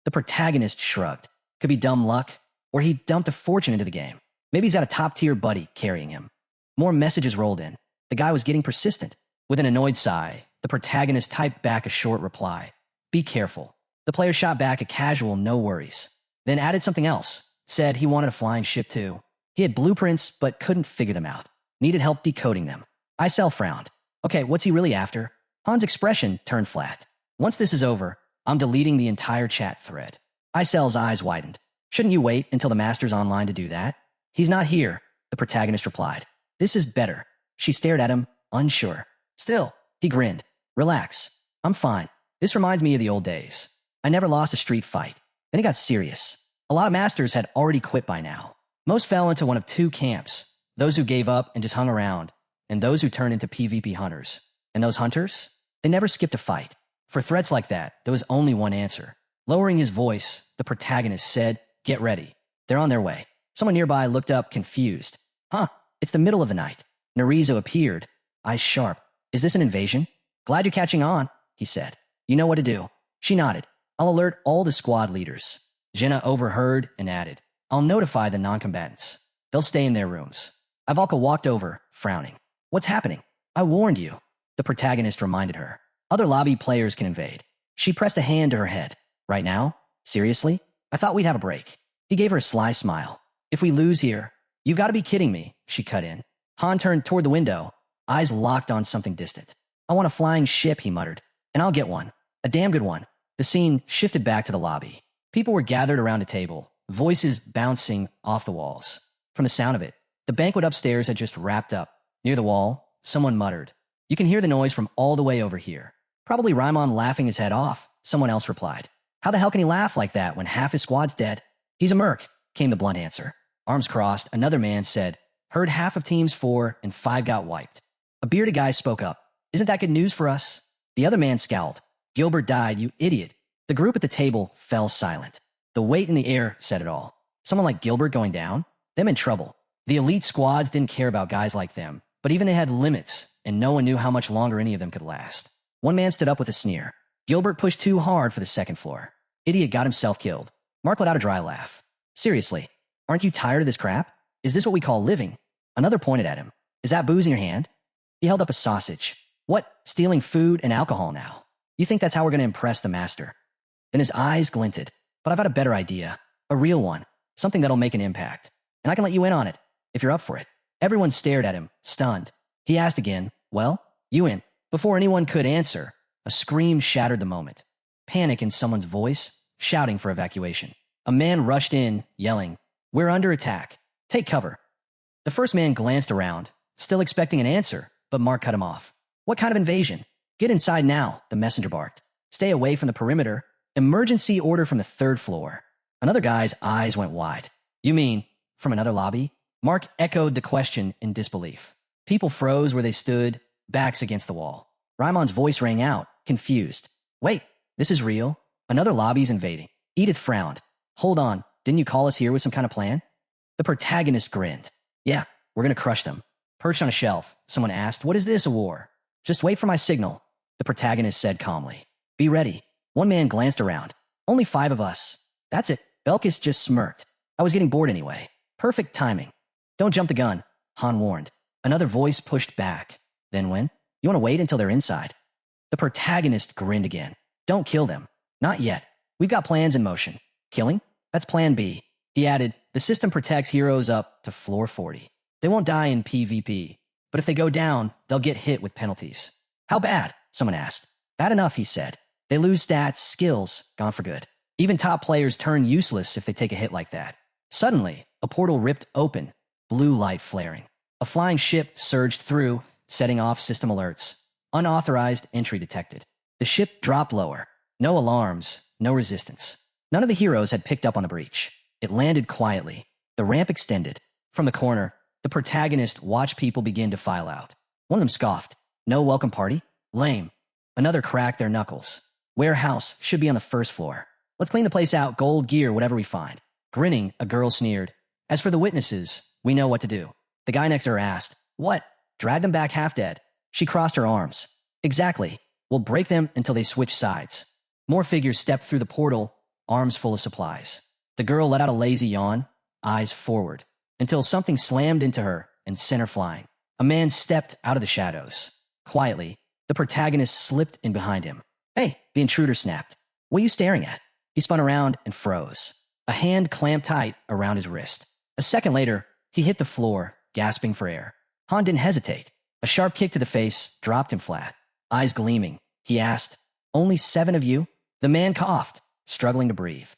The protagonist shrugged. Could be dumb luck, or he dumped a fortune into the game. Maybe he's got a top-tier buddy carrying him. More messages rolled in. The guy was getting persistent. With an annoyed sigh, the protagonist typed back a short reply. Be careful. The player shot back a casual no worries. Then added something else. Said he wanted a flying ship too. He had blueprints but couldn't figure them out. Needed help decoding them. Isel frowned. Okay, what's he really after? Han's expression turned flat. Once this is over, I'm deleting the entire chat thread. Isel's eyes widened. Shouldn't you wait until the master's online to do that? He's not here, the protagonist replied. This is better. She stared at him, unsure. Still, he grinned. Relax. I'm fine. This reminds me of the old days. I never lost a street fight. Then it got serious. A lot of masters had already quit by now. Most fell into one of two camps. Those who gave up and just hung around, and those who turned into PvP hunters. And those hunters? They never skipped a fight. For threats like that, there was only one answer. Lowering his voice, the protagonist said, Get ready. They're on their way. Someone nearby looked up, confused. Huh, it's the middle of the night. Narizo appeared, eyes sharp. Is this an invasion? Glad you're catching on, he said. You know what to do. She nodded. I'll alert all the squad leaders. Jenna overheard and added. I'll notify the non-combatants. They'll stay in their rooms. Ivalka walked over, frowning. What's happening? I warned you. The protagonist reminded her. Other lobby players can invade. She pressed a hand to her head. Right now? Seriously? I thought we'd have a break. He gave her a sly smile. If we lose here, you've got to be kidding me, she cut in. Han turned toward the window, eyes locked on something distant. I want a flying ship, he muttered. And I'll get one. A damn good one. The scene shifted back to the lobby. People were gathered around a table, voices bouncing off the walls. From the sound of it, the banquet upstairs had just wrapped up. Near the wall, someone muttered. You can hear the noise from all the way over here. Probably Raimon laughing his head off, someone else replied. How the hell can he laugh like that when half his squad's dead? He's a merc, came the blunt answer. Arms crossed, another man said, heard half of teams 4 and 5 got wiped. A bearded guy spoke up. Isn't that good news for us? The other man scowled. Gilbert died, you idiot. The group at the table fell silent. The weight in the air said it all. Someone like Gilbert going down? Them in trouble. The elite squads didn't care about guys like them, but even they had limits, and no one knew how much longer any of them could last. One man stood up with a sneer. Gilbert pushed too hard for the second floor. Idiot got himself killed. Mark let out a dry laugh. Seriously, aren't you tired of this crap? Is this what we call living? Another pointed at him. Is that booze in your hand? He held up a sausage. What? Stealing food and alcohol now? You think that's how we're going to impress the master? Then his eyes glinted. But I've got a better idea. A real one. Something that'll make an impact. And I can let you in on it, if you're up for it. Everyone stared at him, stunned. He asked again, well, you in? Before anyone could answer, a scream shattered the moment. Panic in someone's voice, shouting for evacuation. A man rushed in, yelling, we're under attack. Take cover. The first man glanced around, still expecting an answer, but Mark cut him off. What kind of invasion? Get inside now, the messenger barked. Stay away from the perimeter. Emergency order from the 3rd floor. Another guy's eyes went wide. You mean, from another lobby. Mark echoed the question in disbelief. People froze where they stood, backs against the wall. Raimon's voice rang out, confused. Wait, this is real? Another lobby's invading. Edith frowned. Hold on, didn't you call us here with some kind of plan? The protagonist grinned. Yeah, we're gonna crush them. Perched on a shelf, someone asked, what is this, a war? Just wait for my signal, the protagonist said calmly. Be ready. One man glanced around. Only 5 of us. That's it. Belkis just smirked. I was getting bored anyway. Perfect timing. Don't jump the gun, Han warned. Another voice pushed back. Then when? You want to wait until they're inside? The protagonist grinned again. Don't kill them. Not yet. We've got plans in motion. Killing? That's plan B. He added, the system protects heroes up to floor 40. They won't die in PvP, but if they go down, they'll get hit with penalties. How bad? Someone asked. Bad enough, he said. They lose stats, skills, gone for good. Even top players turn useless if they take a hit like that. Suddenly, a portal ripped open, blue light flaring. A flying ship surged through, setting off system alerts. Unauthorized entry detected. The ship dropped lower. No alarms, no resistance. None of the heroes had picked up on the breach. It landed quietly. The ramp extended. From the corner, the protagonist watched people begin to file out. One of them scoffed. No welcome party? Lame. Another cracked their knuckles. Warehouse should be on the first floor. Let's clean the place out, gold, gear, whatever we find. Grinning, a girl sneered. As for the witnesses, we know what to do. The guy next to her asked, what? Drag them back half dead. She crossed her arms. Exactly. We'll break them until they switch sides. More figures stepped through the portal, arms full of supplies. The girl let out a lazy yawn, eyes forward, until something slammed into her and sent her flying. A man stepped out of the shadows. Quietly, the protagonist slipped in behind him. Hey, the intruder snapped. What are you staring at? He spun around and froze. A hand clamped tight around his wrist. A second later, he hit the floor, gasping for air. Han didn't hesitate. A sharp kick to the face dropped him flat. Eyes gleaming, he asked, only 7 of you? The man coughed, struggling to breathe.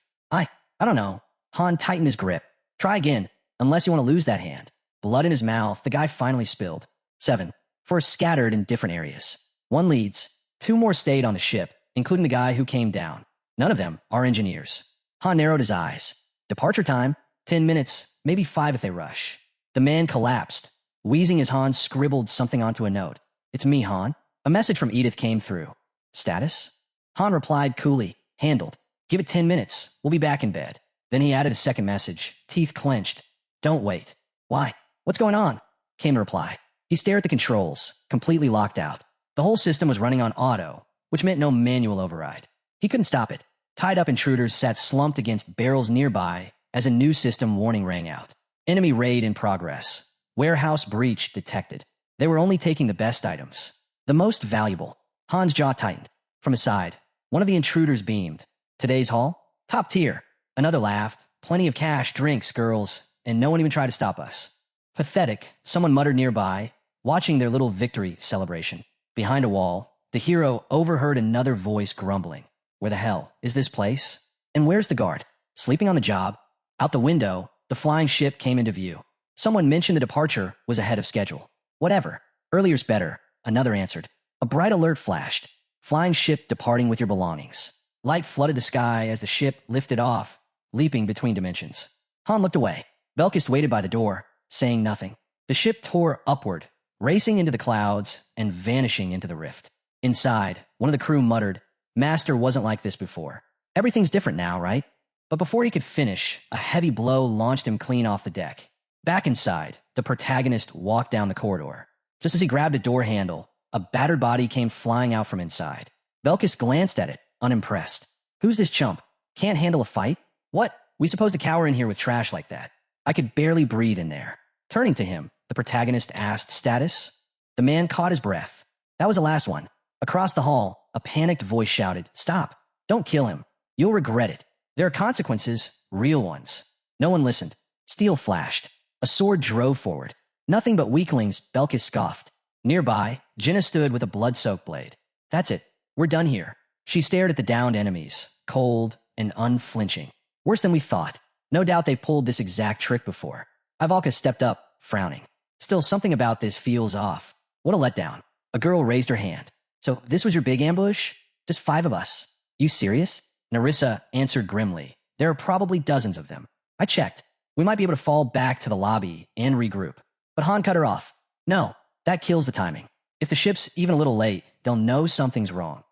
I don't know. Han tightened his grip. Try again, unless you want to lose that hand. Blood in his mouth, the guy finally spilled. 7. 4 scattered in different areas. 1 leads. 2 more stayed on the ship, including the guy who came down. None of them are engineers. Han narrowed his eyes. Departure time, 10 minutes, maybe 5 if they rush. The man collapsed, wheezing as Han scribbled something onto a note. It's me, Han. A message from Edith came through. Status? Han replied coolly, handled. Give it 10 minutes. We'll be back in bed. Then he added a second message, teeth clenched. Don't wait. Why? What's going on? Came the reply. He stared at the controls, completely locked out. The whole system was running on auto, which meant no manual override. He couldn't stop it. Tied-up intruders sat slumped against barrels nearby as a new system warning rang out. Enemy raid in progress. Warehouse breach detected. They were only taking the best items. The most valuable. Han's jaw tightened. From his side, one of the intruders beamed. Today's haul? Top tier. Another laughed. Plenty of cash, drinks, girls, and no one even tried to stop us. Pathetic, someone muttered nearby, watching their little victory celebration. Behind a wall, the hero overheard another voice grumbling. Where the hell is this place? And where's the guard? Sleeping on the job? Out the window, the flying ship came into view. Someone mentioned the departure was ahead of schedule. Whatever. Earlier's better. Another answered. A bright alert flashed. Flying ship departing with your belongings. Light flooded the sky as the ship lifted off, leaping between dimensions. Han looked away. Belkis waited by the door, saying nothing. The ship tore upward, racing into the clouds and vanishing into the rift. Inside, one of the crew muttered, Master wasn't like this before. Everything's different now, right? But before he could finish, a heavy blow launched him clean off the deck. Back inside, the protagonist walked down the corridor. Just as he grabbed a door handle, a battered body came flying out from inside. Belkis glanced at it, unimpressed. Who's this chump? Can't handle a fight? What? We supposed to cower in here with trash like that? I could barely breathe in there. Turning to him, the protagonist asked status. The man caught his breath. That was the last one. Across the hall, a panicked voice shouted, Stop! Don't kill him. You'll regret it. There are consequences, real ones. No one listened. Steel flashed. A sword drove forward. Nothing but weaklings, Belkis scoffed. Nearby, Jenna stood with a blood-soaked blade. That's it. We're done here. She stared at the downed enemies, cold and unflinching. Worse than we thought. No doubt they've pulled this exact trick before. Ivalka stepped up, frowning. Still, something about this feels off. What a letdown. A girl raised her hand. So this was your big ambush? Just 5 of us. You serious? Narissa answered grimly. There are probably dozens of them. I checked. We might be able to fall back to the lobby and regroup. But Han cut her off. No, that kills the timing. If the ship's even a little late, they'll know something's wrong.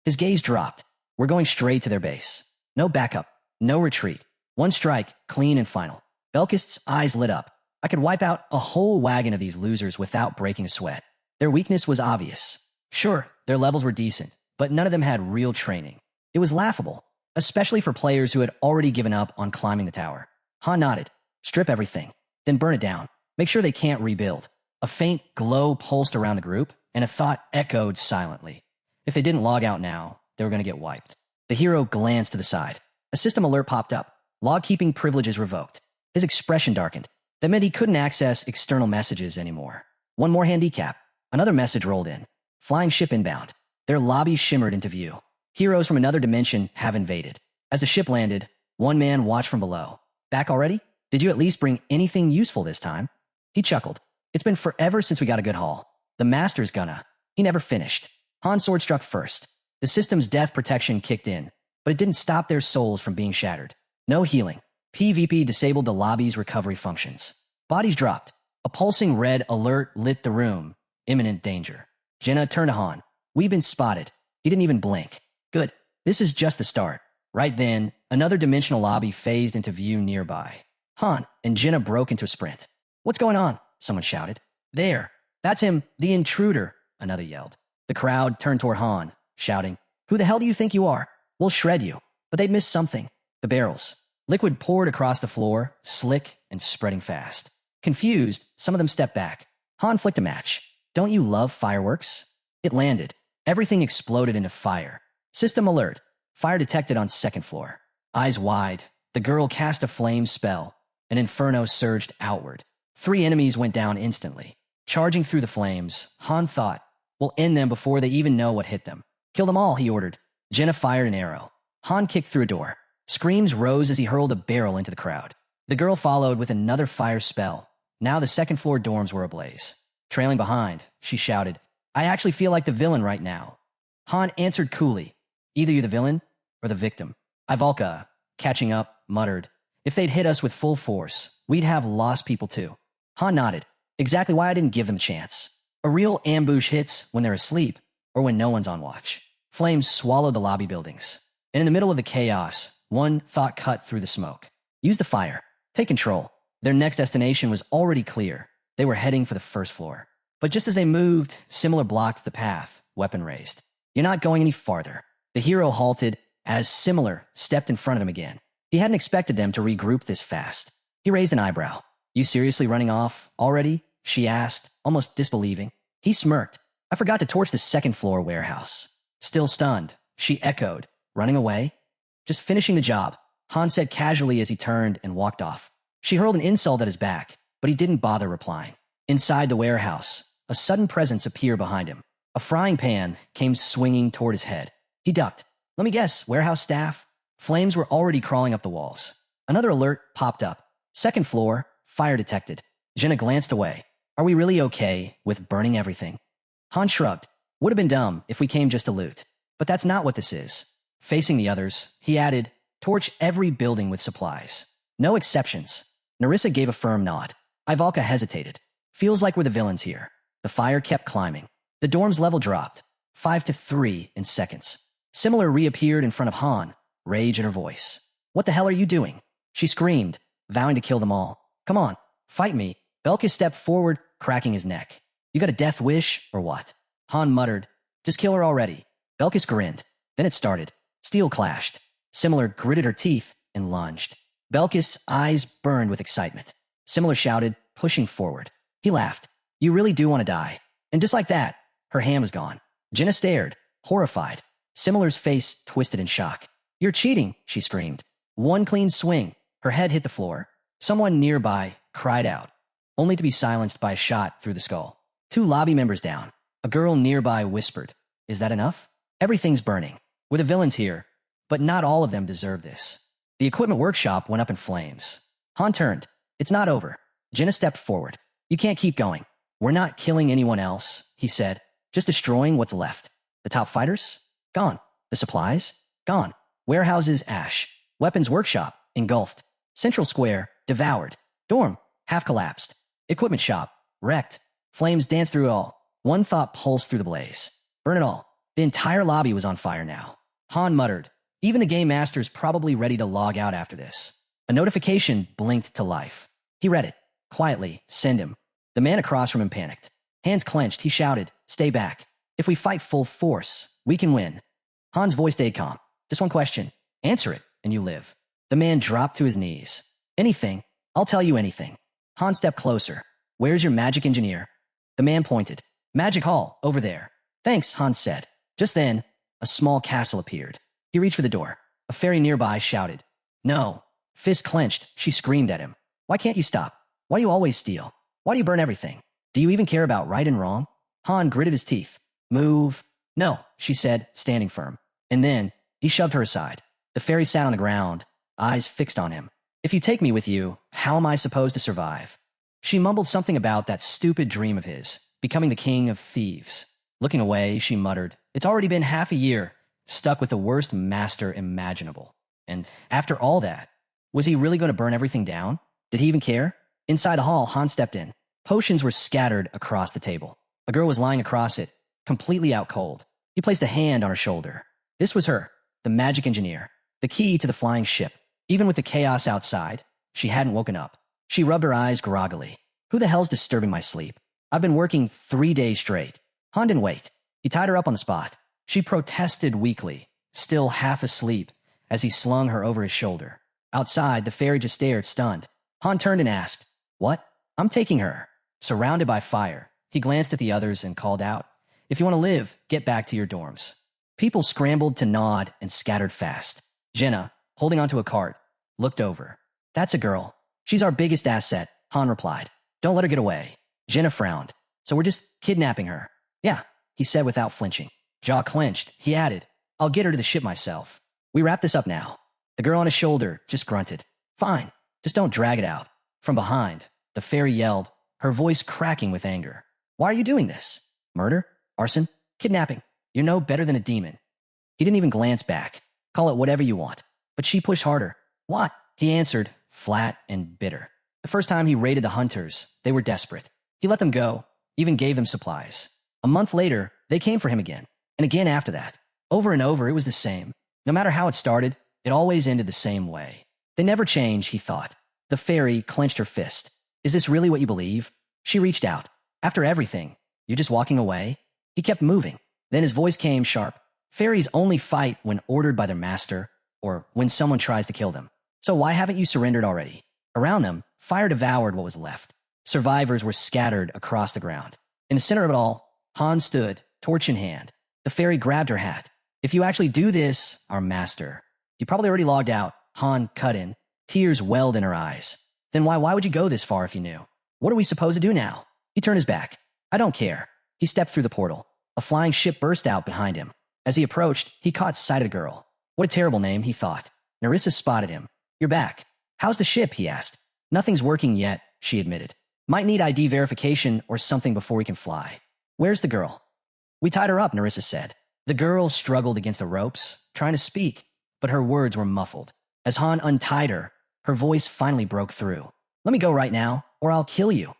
His gaze dropped. We're going straight to their base. No backup, no retreat. One strike, clean and final. Belkist's eyes lit up. I could wipe out a whole wagon of these losers without breaking a sweat. Their weakness was obvious. Sure, their levels were decent, but none of them had real training. It was laughable, especially for players who had already given up on climbing the tower. Han nodded. Strip everything, then burn it down. Make sure they can't rebuild. A faint glow pulsed around the group, and a thought echoed silently. If they didn't log out now, they were going to get wiped. The hero glanced to the side. A system alert popped up. Log-keeping privileges revoked. His expression darkened. That meant he couldn't access external messages anymore. One more handicap. Another message rolled in. Flying ship inbound. Their lobby shimmered into view. Heroes from another dimension have invaded. As the ship landed, one man watched from below. Back already? Did you at least bring anything useful this time? He chuckled. It's been forever since we got a good haul. The master's gonna. He never finished. Han's sword struck first. The system's death protection kicked in, but it didn't stop their souls from being shattered. No healing. PvP disabled the lobby's recovery functions. Bodies dropped. A pulsing red alert lit the room. Imminent danger. Jenna turned to Han. We've been spotted. He didn't even blink. Good. This is just the start. Right then, another dimensional lobby phased into view nearby. Han and Jenna broke into a sprint. What's going on? Someone shouted. There. That's him, the intruder, another yelled. The crowd turned toward Han, shouting, Who the hell do you think you are? We'll shred you. But they'd missed something. The barrels. Liquid poured across the floor, slick and spreading fast. Confused, some of them stepped back. Han flicked a match. Don't you love fireworks? It landed. Everything exploded into fire. System alert. Fire detected on second floor. Eyes wide, the girl cast a flame spell. An inferno surged outward. 3 enemies went down instantly. Charging through the flames, Han thought, We'll end them before they even know what hit them. Kill them all, he ordered. Jenna fired an arrow. Han kicked through a door. Screams rose as he hurled a barrel into the crowd. The girl followed with another fire spell. Now the second floor dorms were ablaze. Trailing behind, she shouted, I actually feel like the villain right now. Han answered coolly, Either you're the villain or the victim. Ivalka, catching up, muttered, If they'd hit us with full force, we'd have lost people too. Han nodded. Exactly why I didn't give them a chance. A real ambush hits when they're asleep or when no one's on watch. Flames swallowed the lobby buildings. And in the middle of the chaos, one thought cut through the smoke. Use the fire. Take control. Their next destination was already clear. They were heading for the first floor. But just as they moved, Similar blocked the path, weapon raised. You're not going any farther. The hero halted as Similar stepped in front of him again. He hadn't expected them to regroup this fast. He raised an eyebrow. You seriously running off already? She asked, almost disbelieving. He smirked. I forgot to torch the second floor warehouse. Still stunned, she echoed. Running away? Just finishing the job, Han said casually as he turned and walked off. She hurled an insult at his back, but he didn't bother replying. Inside the warehouse, a sudden presence appeared behind him. A frying pan came swinging toward his head. He ducked. Let me guess, warehouse staff? Flames were already crawling up the walls. Another alert popped up. Second floor, fire detected. Jenna glanced away. Are we really okay with burning everything? Han shrugged. Would have been dumb if we came just to loot. But that's not what this is. Facing the others, he added, Torch every building with supplies. No exceptions. Narissa gave a firm nod. Ivalka hesitated. Feels like we're the villains here. The fire kept climbing. The dorm's level dropped. 5 to 3 in seconds. Similar reappeared in front of Han, rage in her voice. What the hell are you doing? She screamed, vowing to kill them all. Come on, fight me. Belka stepped forward, cracking his neck. You got a death wish, or what? Han muttered, Just kill her already. Belkis grinned. Then it started. Steel clashed. Similar gritted her teeth and lunged. Belkis' eyes burned with excitement. Similar shouted, pushing forward. He laughed. You really do want to die. And just like that, her hand was gone. Jenna stared, horrified. Similar's face twisted in shock. You're cheating, she screamed. One clean swing. Her head hit the floor. Someone nearby cried out, only to be silenced by a shot through the skull. 2 lobby members down. A girl nearby whispered, Is that enough? Everything's burning. We're the villains here, but not all of them deserve this. The equipment workshop went up in flames. Han turned. It's not over. Jenna stepped forward. You can't keep going. We're not killing anyone else, he said, just destroying what's left. The top fighters? Gone. The supplies? Gone. Warehouses ash. Weapons workshop engulfed. Central Square devoured. Dorm, half collapsed. Equipment shop, wrecked. Flames danced through it all. One thought pulsed through the blaze. Burn it all. The entire lobby was on fire now. Han muttered. Even the game master's probably ready to log out after this. A notification blinked to life. He read it. Quietly, send him. The man across from him panicked. Hands clenched, he shouted, stay back. If we fight full force, we can win. Han's voice stayed calm. Just one question. Answer it, and you live. The man dropped to his knees. Anything. I'll tell you anything. Han stepped closer. Where's your magic engineer? The man pointed. Magic hall, over there. Thanks, Han said. Just then, a small castle appeared. He reached for the door. A fairy nearby shouted. No. Fist clenched, she screamed at him. Why can't you stop? Why do you always steal? Why do you burn everything? Do you even care about right and wrong? Han gritted his teeth. Move. No, she said, standing firm. And then, he shoved her aside. The fairy sat on the ground, eyes fixed on him. If you take me with you, how am I supposed to survive? She mumbled something about that stupid dream of his, becoming the king of thieves. Looking away, she muttered, it's already been half a year, stuck with the worst master imaginable. And after all that, was he really going to burn everything down? Did he even care? Inside the hall, Han stepped in. Potions were scattered across the table. A girl was lying across it, completely out cold. He placed a hand on her shoulder. This was her, the magic engineer, the key to the flying ship. Even with the chaos outside, she hadn't woken up. She rubbed her eyes groggily. Who the hell's disturbing my sleep? I've been working 3 days straight. Han didn't wait. He tied her up on the spot. She protested weakly, still half asleep, as he slung her over his shoulder. Outside, the fairy just stared, stunned. Han turned and asked, What? I'm taking her. Surrounded by fire, he glanced at the others and called out, If you want to live, get back to your dorms. People scrambled to nod and scattered fast. Jenna, holding onto a cart, looked over. That's a girl. She's our biggest asset, Han replied. Don't let her get away. Jenna frowned. So we're just kidnapping her. Yeah, he said without flinching. Jaw clenched, he added, I'll get her to the ship myself. We wrap this up now. The girl on his shoulder just grunted. Fine, just don't drag it out. From behind, the fairy yelled, her voice cracking with anger. Why are you doing this? Murder? Arson? Kidnapping? You're no better than a demon. He didn't even glance back. Call it whatever you want. But she pushed harder. What? He answered, flat and bitter. The first time he raided the hunters, they were desperate. He let them go, even gave them supplies. A month later, they came for him again, and again after that. Over and over, it was the same. No matter how it started, it always ended the same way. They never change, he thought. The fairy clenched her fist. Is this really what you believe? She reached out. After everything, you're just walking away? He kept moving. Then his voice came sharp. Fairies only fight when ordered by their master, or when someone tries to kill them. So why haven't you surrendered already? Around them, fire devoured what was left. Survivors were scattered across the ground. In the center of it all, Han stood, torch in hand. The fairy grabbed her hat. If you actually do this, our master. You probably already logged out. Han cut in. Tears welled in her eyes. Then why would you go this far if you knew? What are we supposed to do now? He turned his back. I don't care. He stepped through the portal. A flying ship burst out behind him. As he approached, he caught sight of the girl. What a terrible name, he thought. Narissa spotted him. You're back. How's the ship, he asked. Nothing's working yet, she admitted. Might need ID verification or something before we can fly. Where's the girl? We tied her up, Narissa said. The girl struggled against the ropes, trying to speak, but her words were muffled. As Han untied her, her voice finally broke through. Let me go right now, or I'll kill you.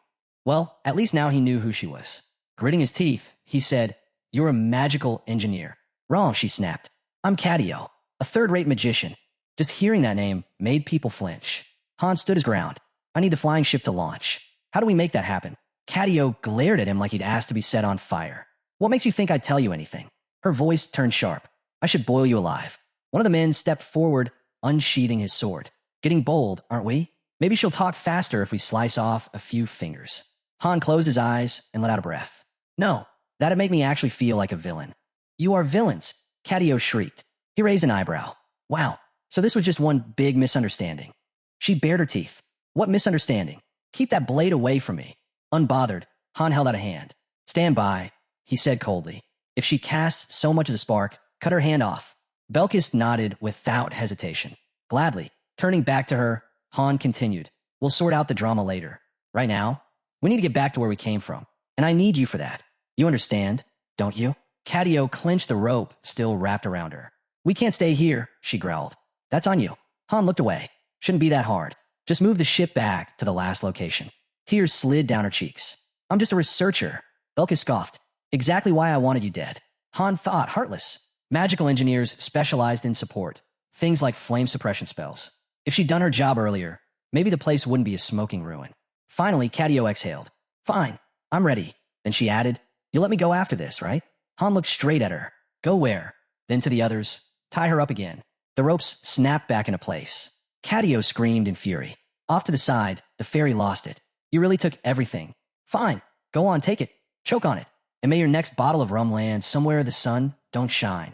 Well, at least now he knew who she was. Gritting his teeth, he said, You're a magical engineer. Wrong, she snapped. I'm Cadio, a third-rate magician. Just hearing that name made people flinch. Han stood his ground. I need the flying ship to launch. How do we make that happen? Cadio glared at him like he'd asked to be set on fire. What makes you think I'd tell you anything? Her voice turned sharp. I should boil you alive. One of the men stepped forward, unsheathing his sword. Getting bold, aren't we? Maybe she'll talk faster if we slice off a few fingers. Han closed his eyes and let out a breath. No, that'd make me actually feel like a villain. You are villains, Cadio shrieked. He raised an eyebrow. Wow, so this was just one big misunderstanding. She bared her teeth. What misunderstanding? Keep that blade away from me. Unbothered, Han held out a hand. Stand by, he said coldly. If she casts so much as a spark, cut her hand off. Belkis nodded without hesitation. Gladly, turning back to her, Han continued. We'll sort out the drama later. Right now, we need to get back to where we came from. And I need you for that. You understand, don't you? Cadio clenched the rope still wrapped around her. We can't stay here, she growled. That's on you. Han looked away. Shouldn't be that hard. Just move the ship back to the last location. Tears slid down her cheeks. I'm just a researcher. Belka scoffed. Exactly why I wanted you dead. Han thought, heartless. Magical engineers specialized in support. Things like flame suppression spells. If she'd done her job earlier, maybe the place wouldn't be a smoking ruin. Finally, Catio exhaled. Fine, I'm ready. Then she added, you'll let me go after this, right? Han looked straight at her. Go where? Then to the others. Tie her up again. The ropes snapped back into place. Catio screamed in fury. Off to the side, the fairy lost it. You really took everything. Fine, go on, take it. Choke on it. And may your next bottle of rum land somewhere the sun don't shine.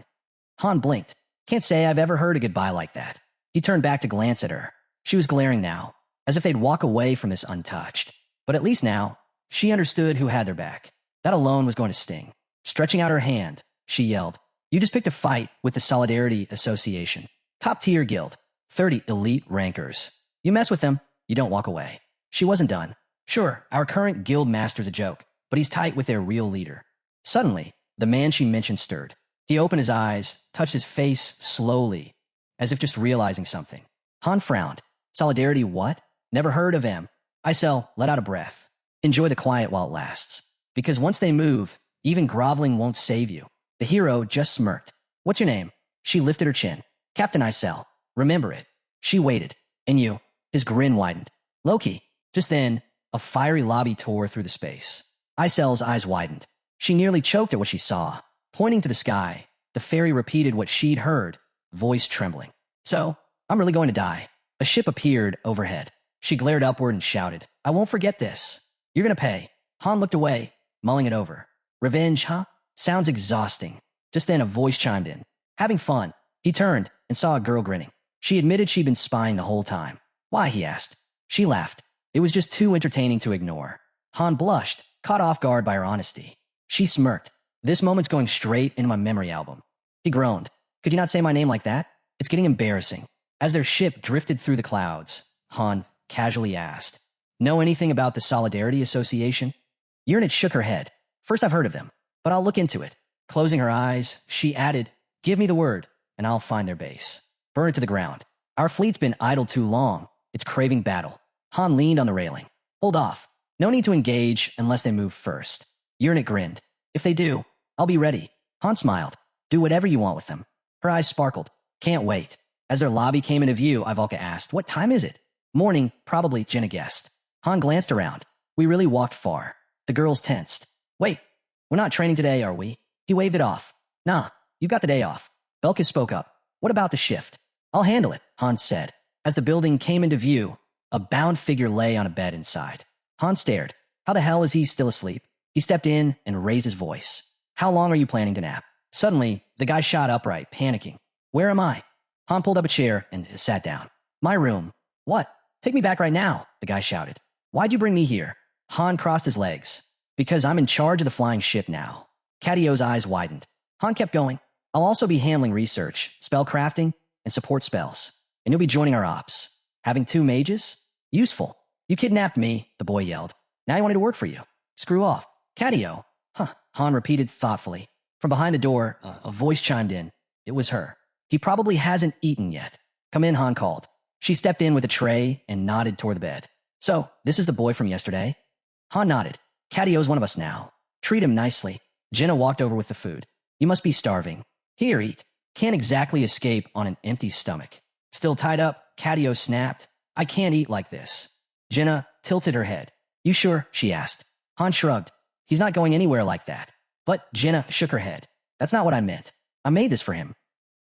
Han blinked. Can't say I've ever heard a goodbye like that. He turned back to glance at her. She was glaring now, as if they'd walk away from this untouched. But at least now, she understood who had their back. That alone was going to sting. Stretching out her hand, she yelled, you just picked a fight with the Solidarity Association. Top-tier guild. 30 elite rankers. You mess with them, you don't walk away. She wasn't done. Sure, our current guild master's a joke, but he's tight with their real leader. Suddenly, the man she mentioned stirred. He opened his eyes, touched his face slowly, as if just realizing something. Han frowned. Solidarity what? Never heard of him. Isel let out a breath. Enjoy the quiet while it lasts. Because once they move, even groveling won't save you. The hero just smirked. What's your name? She lifted her chin. Captain Isel. Remember it. She waited. And you? His grin widened. Loki. Just then, a fiery lobby tore through the space. Isel's eyes widened. She nearly choked at what she saw. Pointing to the sky, the fairy repeated what she'd heard, voice trembling. So, I'm really going to die. A ship appeared overhead. She glared upward and shouted, I won't forget this. You're going to pay. Han looked away, mulling it over. Revenge, huh? Sounds exhausting. Just then a voice chimed in. Having fun. He turned and saw a girl grinning. She admitted she'd been spying the whole time. Why, he asked. She laughed. It was just too entertaining to ignore. Han blushed, caught off guard by her honesty. She smirked. This moment's going straight into my memory album. He groaned. Could you not say my name like that? It's getting embarrassing. As their ship drifted through the clouds, Han casually asked, know anything about the Solidarity Association? Urnit shook her head. First I've heard of them, but I'll look into it. Closing her eyes, she added, give me the word, and I'll find their base. Burn it to the ground. Our fleet's been idle too long. It's craving battle. Han leaned on the railing. Hold off. No need to engage unless they move first. Urnit grinned. If they do, I'll be ready. Han smiled. Do whatever you want with them. Her eyes sparkled. Can't wait. As their lobby came into view, Ivalka asked, what time is it? Morning, probably, Jenna guessed. Han glanced around. We really walked far. The girls tensed. Wait, we're not training today, are we? He waved it off. Nah, you got the day off. Belka spoke up. What about the shift? I'll handle it, Hans said. As the building came into view, a bound figure lay on a bed inside. Han stared. How the hell is he still asleep? He stepped in and raised his voice. How long are you planning to nap? Suddenly, the guy shot upright, panicking. Where am I? Han pulled up a chair and sat down. My room. What? Take me back right now, the guy shouted. Why'd you bring me here? Han crossed his legs. Because I'm in charge of the flying ship now. Catio's eyes widened. Han kept going. I'll also be handling research, spell crafting, and support spells. And you'll be joining our ops. Having 2 mages? Useful. You kidnapped me, the boy yelled. Now I wanted to work for you. Screw off. Catio. Huh, Han repeated thoughtfully. From behind the door, a voice chimed in. It was her. He probably hasn't eaten yet. Come in, Han called. She stepped in with a tray and nodded toward the bed. So, this is the boy from yesterday? Han nodded. Catio's one of us now. Treat him nicely. Jenna walked over with the food. You must be starving. Here, eat. Can't exactly escape on an empty stomach. Still tied up, Catio snapped. I can't eat like this. Jenna tilted her head. You sure? She asked. Han shrugged. He's not going anywhere like that. But Jenna shook her head. That's not what I meant. I made this for him.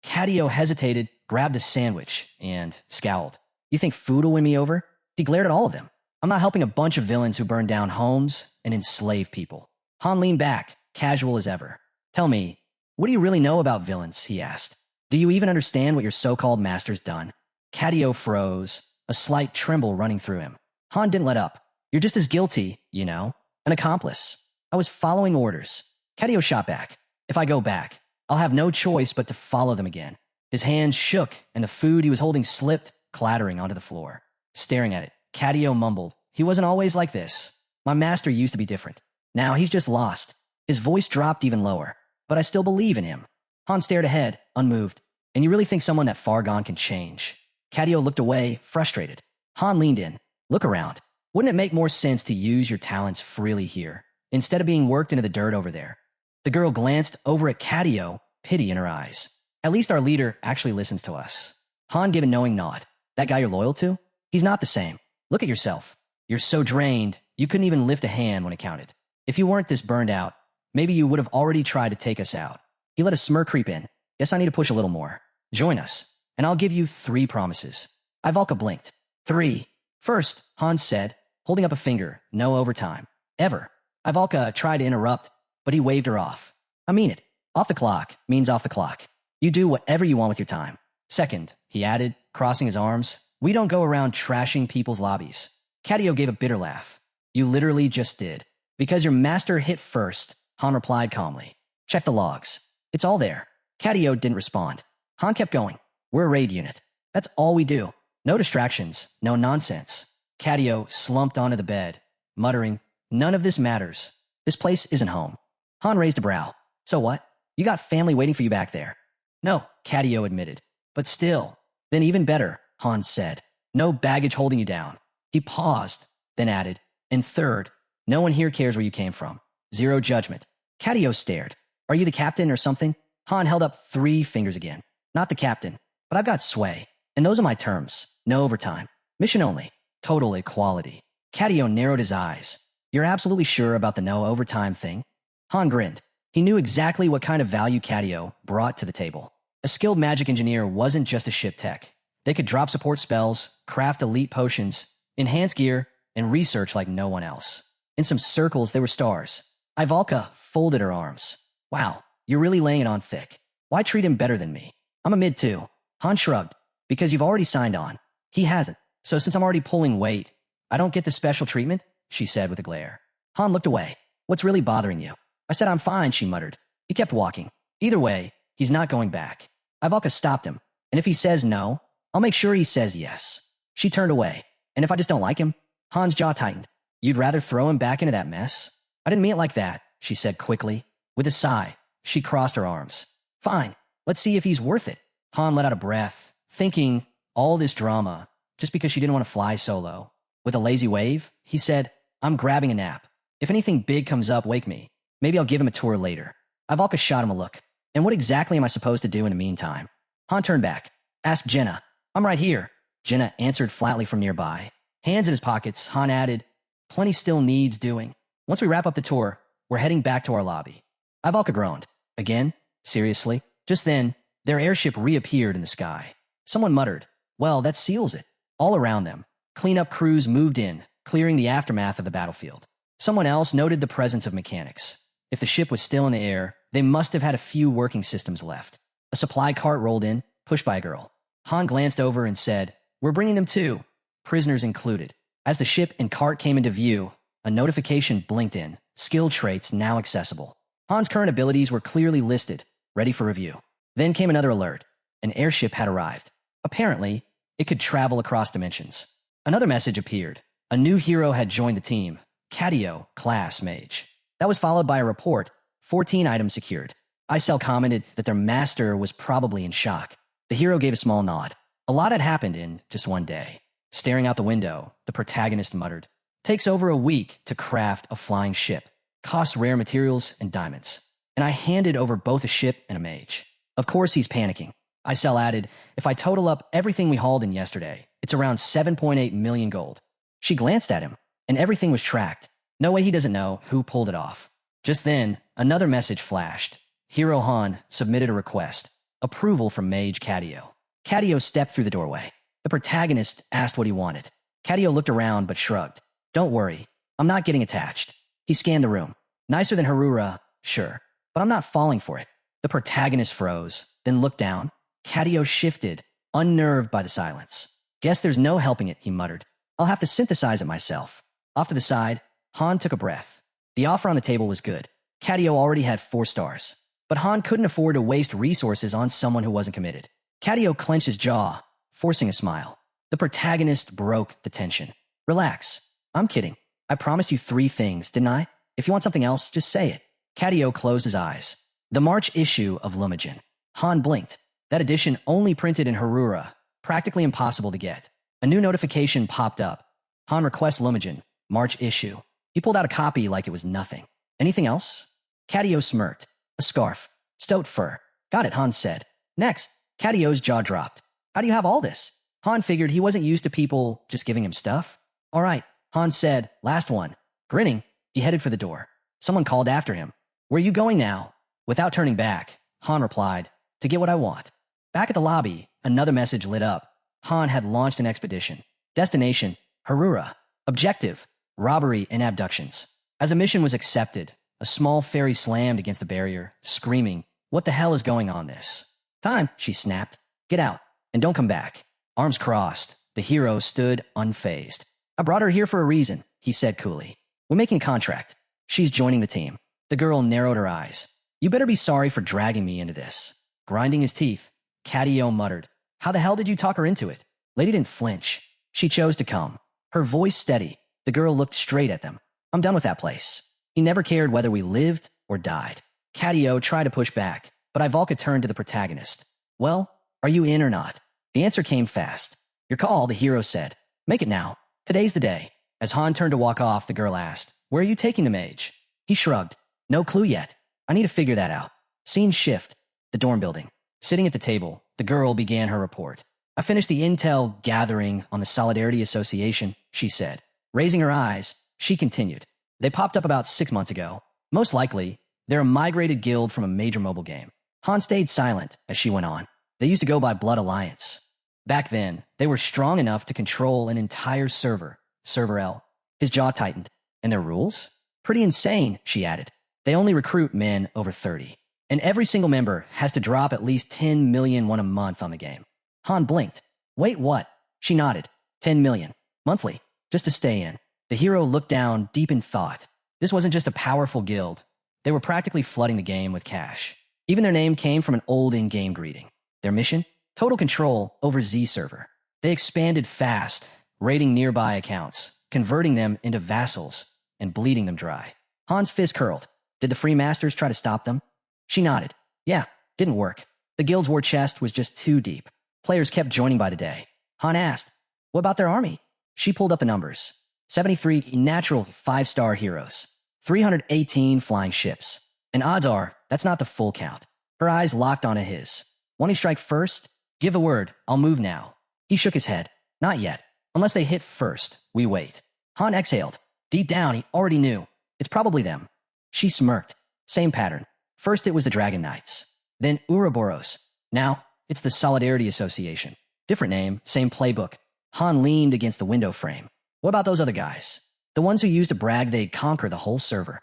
Catio hesitated, grabbed a sandwich, and scowled. You think food will win me over? He glared at all of them. I'm not helping a bunch of villains who burn down homes and enslave people. Han leaned back, casual as ever. Tell me, what do you really know about villains? He asked. Do you even understand what your so-called master's done? Catio froze, a slight tremble running through him. Han didn't let up. You're just as guilty, you know. An accomplice. I was following orders. Catio shot back. If I go back, I'll have no choice but to follow them again. His hands shook, and the food he was holding slipped, clattering onto the floor. Staring at it, Catio mumbled, he wasn't always like this. My master used to be different. Now he's just lost. His voice dropped even lower. But I still believe in him. Han stared ahead, unmoved. And you really think someone that far gone can change? Catio looked away, frustrated. Han leaned in. Look around. Wouldn't it make more sense to use your talents freely here, instead of being worked into the dirt over there? The girl glanced over at Catio, pity in her eyes. At least our leader actually listens to us. Han gave a knowing nod. That guy you're loyal to? He's not the same. Look at yourself. You're so drained, you couldn't even lift a hand when it counted. If you weren't this burned out, maybe you would have already tried to take us out. He let a smirk creep in. Guess I need to push a little more. Join us, and I'll give you 3 promises. Ivalka blinked. 3. First, Han said, holding up a finger, no overtime. Ever. Ivalka tried to interrupt, but he waved her off. I mean it. Off the clock means off the clock. You do whatever you want with your time. Second, he added, crossing his arms, we don't go around trashing people's lobbies. Catio gave a bitter laugh. You literally just did. Because your master hit first, Han replied calmly. Check the logs. It's all there. Catio didn't respond. Han kept going. We're a raid unit. That's all we do. No distractions, no nonsense. Catio slumped onto the bed, muttering, none of this matters. This place isn't home. Han raised a brow. So what? You got family waiting for you back there. No, Catio admitted. But still. Then even better, Han said. No baggage holding you down. He paused, then added, and third, no one here cares where you came from. Zero judgment. Catio stared. Are you the captain or something? Han held up 3 fingers again. Not the captain, but I've got sway. And those are my terms. No overtime. Mission only. Total equality. Catio narrowed his eyes. You're absolutely sure about the no overtime thing? Han grinned. He knew exactly what kind of value Catio brought to the table. A skilled magic engineer wasn't just a ship tech. They could drop support spells, craft elite potions, enhance gear, and research like no one else. In some circles, they were stars. Ivalka folded her arms. Wow, you're really laying it on thick. Why treat him better than me? I'm a mid too. Han shrugged. Because you've already signed on. He hasn't. So since I'm already pulling weight, I don't get the special treatment, she said with a glare. Han looked away. What's really bothering you? I said I'm fine, she muttered. He kept walking. Either way, he's not going back. Ivalka stopped him. And if he says no, I'll make sure he says yes. She turned away. And if I just don't like him? Han's jaw tightened. You'd rather throw him back into that mess? I didn't mean it like that, she said quickly. With a sigh, she crossed her arms. Fine, let's see if he's worth it. Han let out a breath, thinking all this drama just because she didn't want to fly solo. With a lazy wave, he said, I'm grabbing a nap. If anything big comes up, wake me. Maybe I'll give him a tour later. Ivalka shot him a look. And what exactly am I supposed to do in the meantime? Han turned back. Ask Jenna. I'm right here. Jenna answered flatly from nearby. Hands in his pockets, Han added, plenty still needs doing. Once we wrap up the tour, we're heading back to our lobby. Ivalka groaned. Again? Seriously? Just then, their airship reappeared in the sky. Someone muttered, well, that seals it. All around them, cleanup crews moved in, clearing the aftermath of the battlefield. Someone else noted the presence of mechanics. If the ship was still in the air, they must have had a few working systems left. A supply cart rolled in, pushed by a girl. Han glanced over and said, we're bringing them too, prisoners included. As the ship and cart came into view, a notification blinked in, skill traits now accessible. Han's current abilities were clearly listed, ready for review. Then came another alert. An airship had arrived. Apparently, it could travel across dimensions. Another message appeared. A new hero had joined the team, Catio, class mage. That was followed by a report, 14 items secured. Isel commented that their master was probably in shock. The hero gave a small nod. A lot had happened in just one day. Staring out the window, the protagonist muttered, takes over a week to craft a flying ship. Costs rare materials and diamonds. And I handed over both a ship and a mage. Of course he's panicking. Isel added, if I total up everything we hauled in yesterday, it's around 7.8 million gold. She glanced at him, and everything was tracked. No way he doesn't know who pulled it off. Just then, another message flashed. Hero Han submitted a request. Approval from Mage Catio. Catio stepped through the doorway. The protagonist asked what he wanted. Catio looked around but shrugged. Don't worry, I'm not getting attached. He scanned the room. Nicer than Harura, sure, but I'm not falling for it. The protagonist froze, then looked down. Catio shifted, unnerved by the silence. Guess there's no helping it, he muttered. I'll have to synthesize it myself. Off to the side, Han took a breath. The offer on the table was good. Catio already had 4 stars. But Han couldn't afford to waste resources on someone who wasn't committed. Catio clenched his jaw, forcing a smile. The protagonist broke the tension. Relax. I'm kidding. I promised you 3 things, didn't I? If you want something else, just say it. Catio closed his eyes. The March issue of Lumigen. Han blinked. That edition only printed in Harura. Practically impossible to get. A new notification popped up. Han requests Lumigen, March issue. He pulled out a copy like it was nothing. Anything else? Catio smirked. A scarf. Stoat fur. Got it, Han said. Next, Catio's jaw dropped. How do you have all this? Han figured he wasn't used to people just giving him stuff. All right, Han said, last one. Grinning, he headed for the door. Someone called after him. Where are you going now? Without turning back, Han replied, to get what I want. Back at the lobby, another message lit up. Han had launched an expedition. Destination, Harura. Objective, robbery and abductions. As a mission was accepted, a small fairy slammed against the barrier, screaming, what the hell is going on this? Time, she snapped. Get out, and don't come back. Arms crossed, the hero stood unfazed. I brought her here for a reason, he said coolly. We're making contract. She's joining the team. The girl narrowed her eyes. You better be sorry for dragging me into this. Grinding his teeth, Catio muttered. How the hell did you talk her into it? Lady didn't flinch. She chose to come. Her voice steady. The girl looked straight at them. I'm done with that place. He never cared whether we lived or died. Catio tried to push back, but Ivalka turned to the protagonist. Well, are you in or not? The answer came fast. Your call, the hero said. Make it now. Today's the day. As Han turned to walk off, the girl asked, where are you taking the mage? He shrugged. No clue yet. I need to figure that out. Scene shift. The dorm building. Sitting at the table, the girl began her report. I finished the intel gathering on the Solidarity Association, she said. Raising her eyes, she continued. They popped up about 6 months ago. Most likely, they're a migrated guild from a major mobile game. Han stayed silent as she went on. They used to go by Blood Alliance. Back then, they were strong enough to control an entire server, Server L. His jaw tightened. And their rules? Pretty insane, she added. They only recruit men over 30. And every single member has to drop at least 10 million won a month on the game. Han blinked. Wait, what? She nodded. 10 million. Monthly. Just to stay in. The hero looked down, deep in thought. This wasn't just a powerful guild. They were practically flooding the game with cash. Even their name came from an old in-game greeting. Their mission? Total control over Z server. They expanded fast, raiding nearby accounts, converting them into vassals, and bleeding them dry. Han's fist curled. Did the Free Masters try to stop them? She nodded. Yeah, didn't work. The guild's war chest was just too deep. Players kept joining by the day. Han asked, what about their army? She pulled up the numbers. 73 natural 5-star heroes. 318 flying ships. And odds are, that's not the full count. Her eyes locked onto his. Want to strike first? Give the word, I'll move now. He shook his head. Not yet. Unless they hit first, we wait. Han exhaled. Deep down, he already knew. It's probably them. She smirked. Same pattern. First it was the Dragon Knights. Then Ouroboros. Now, it's the Solidarity Association. Different name, same playbook. Han leaned against the window frame. What about those other guys? The ones who used to brag they'd conquer the whole server.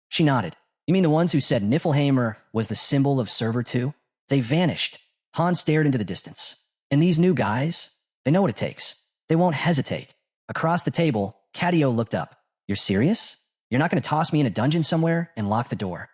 She nodded. You mean the ones who said Niflheimer was the symbol of server 2? They vanished. Han stared into the distance. And these new guys? They know what it takes. They won't hesitate. Across the table, Catio looked up. You're serious? You're not going to toss me in a dungeon somewhere and lock the door?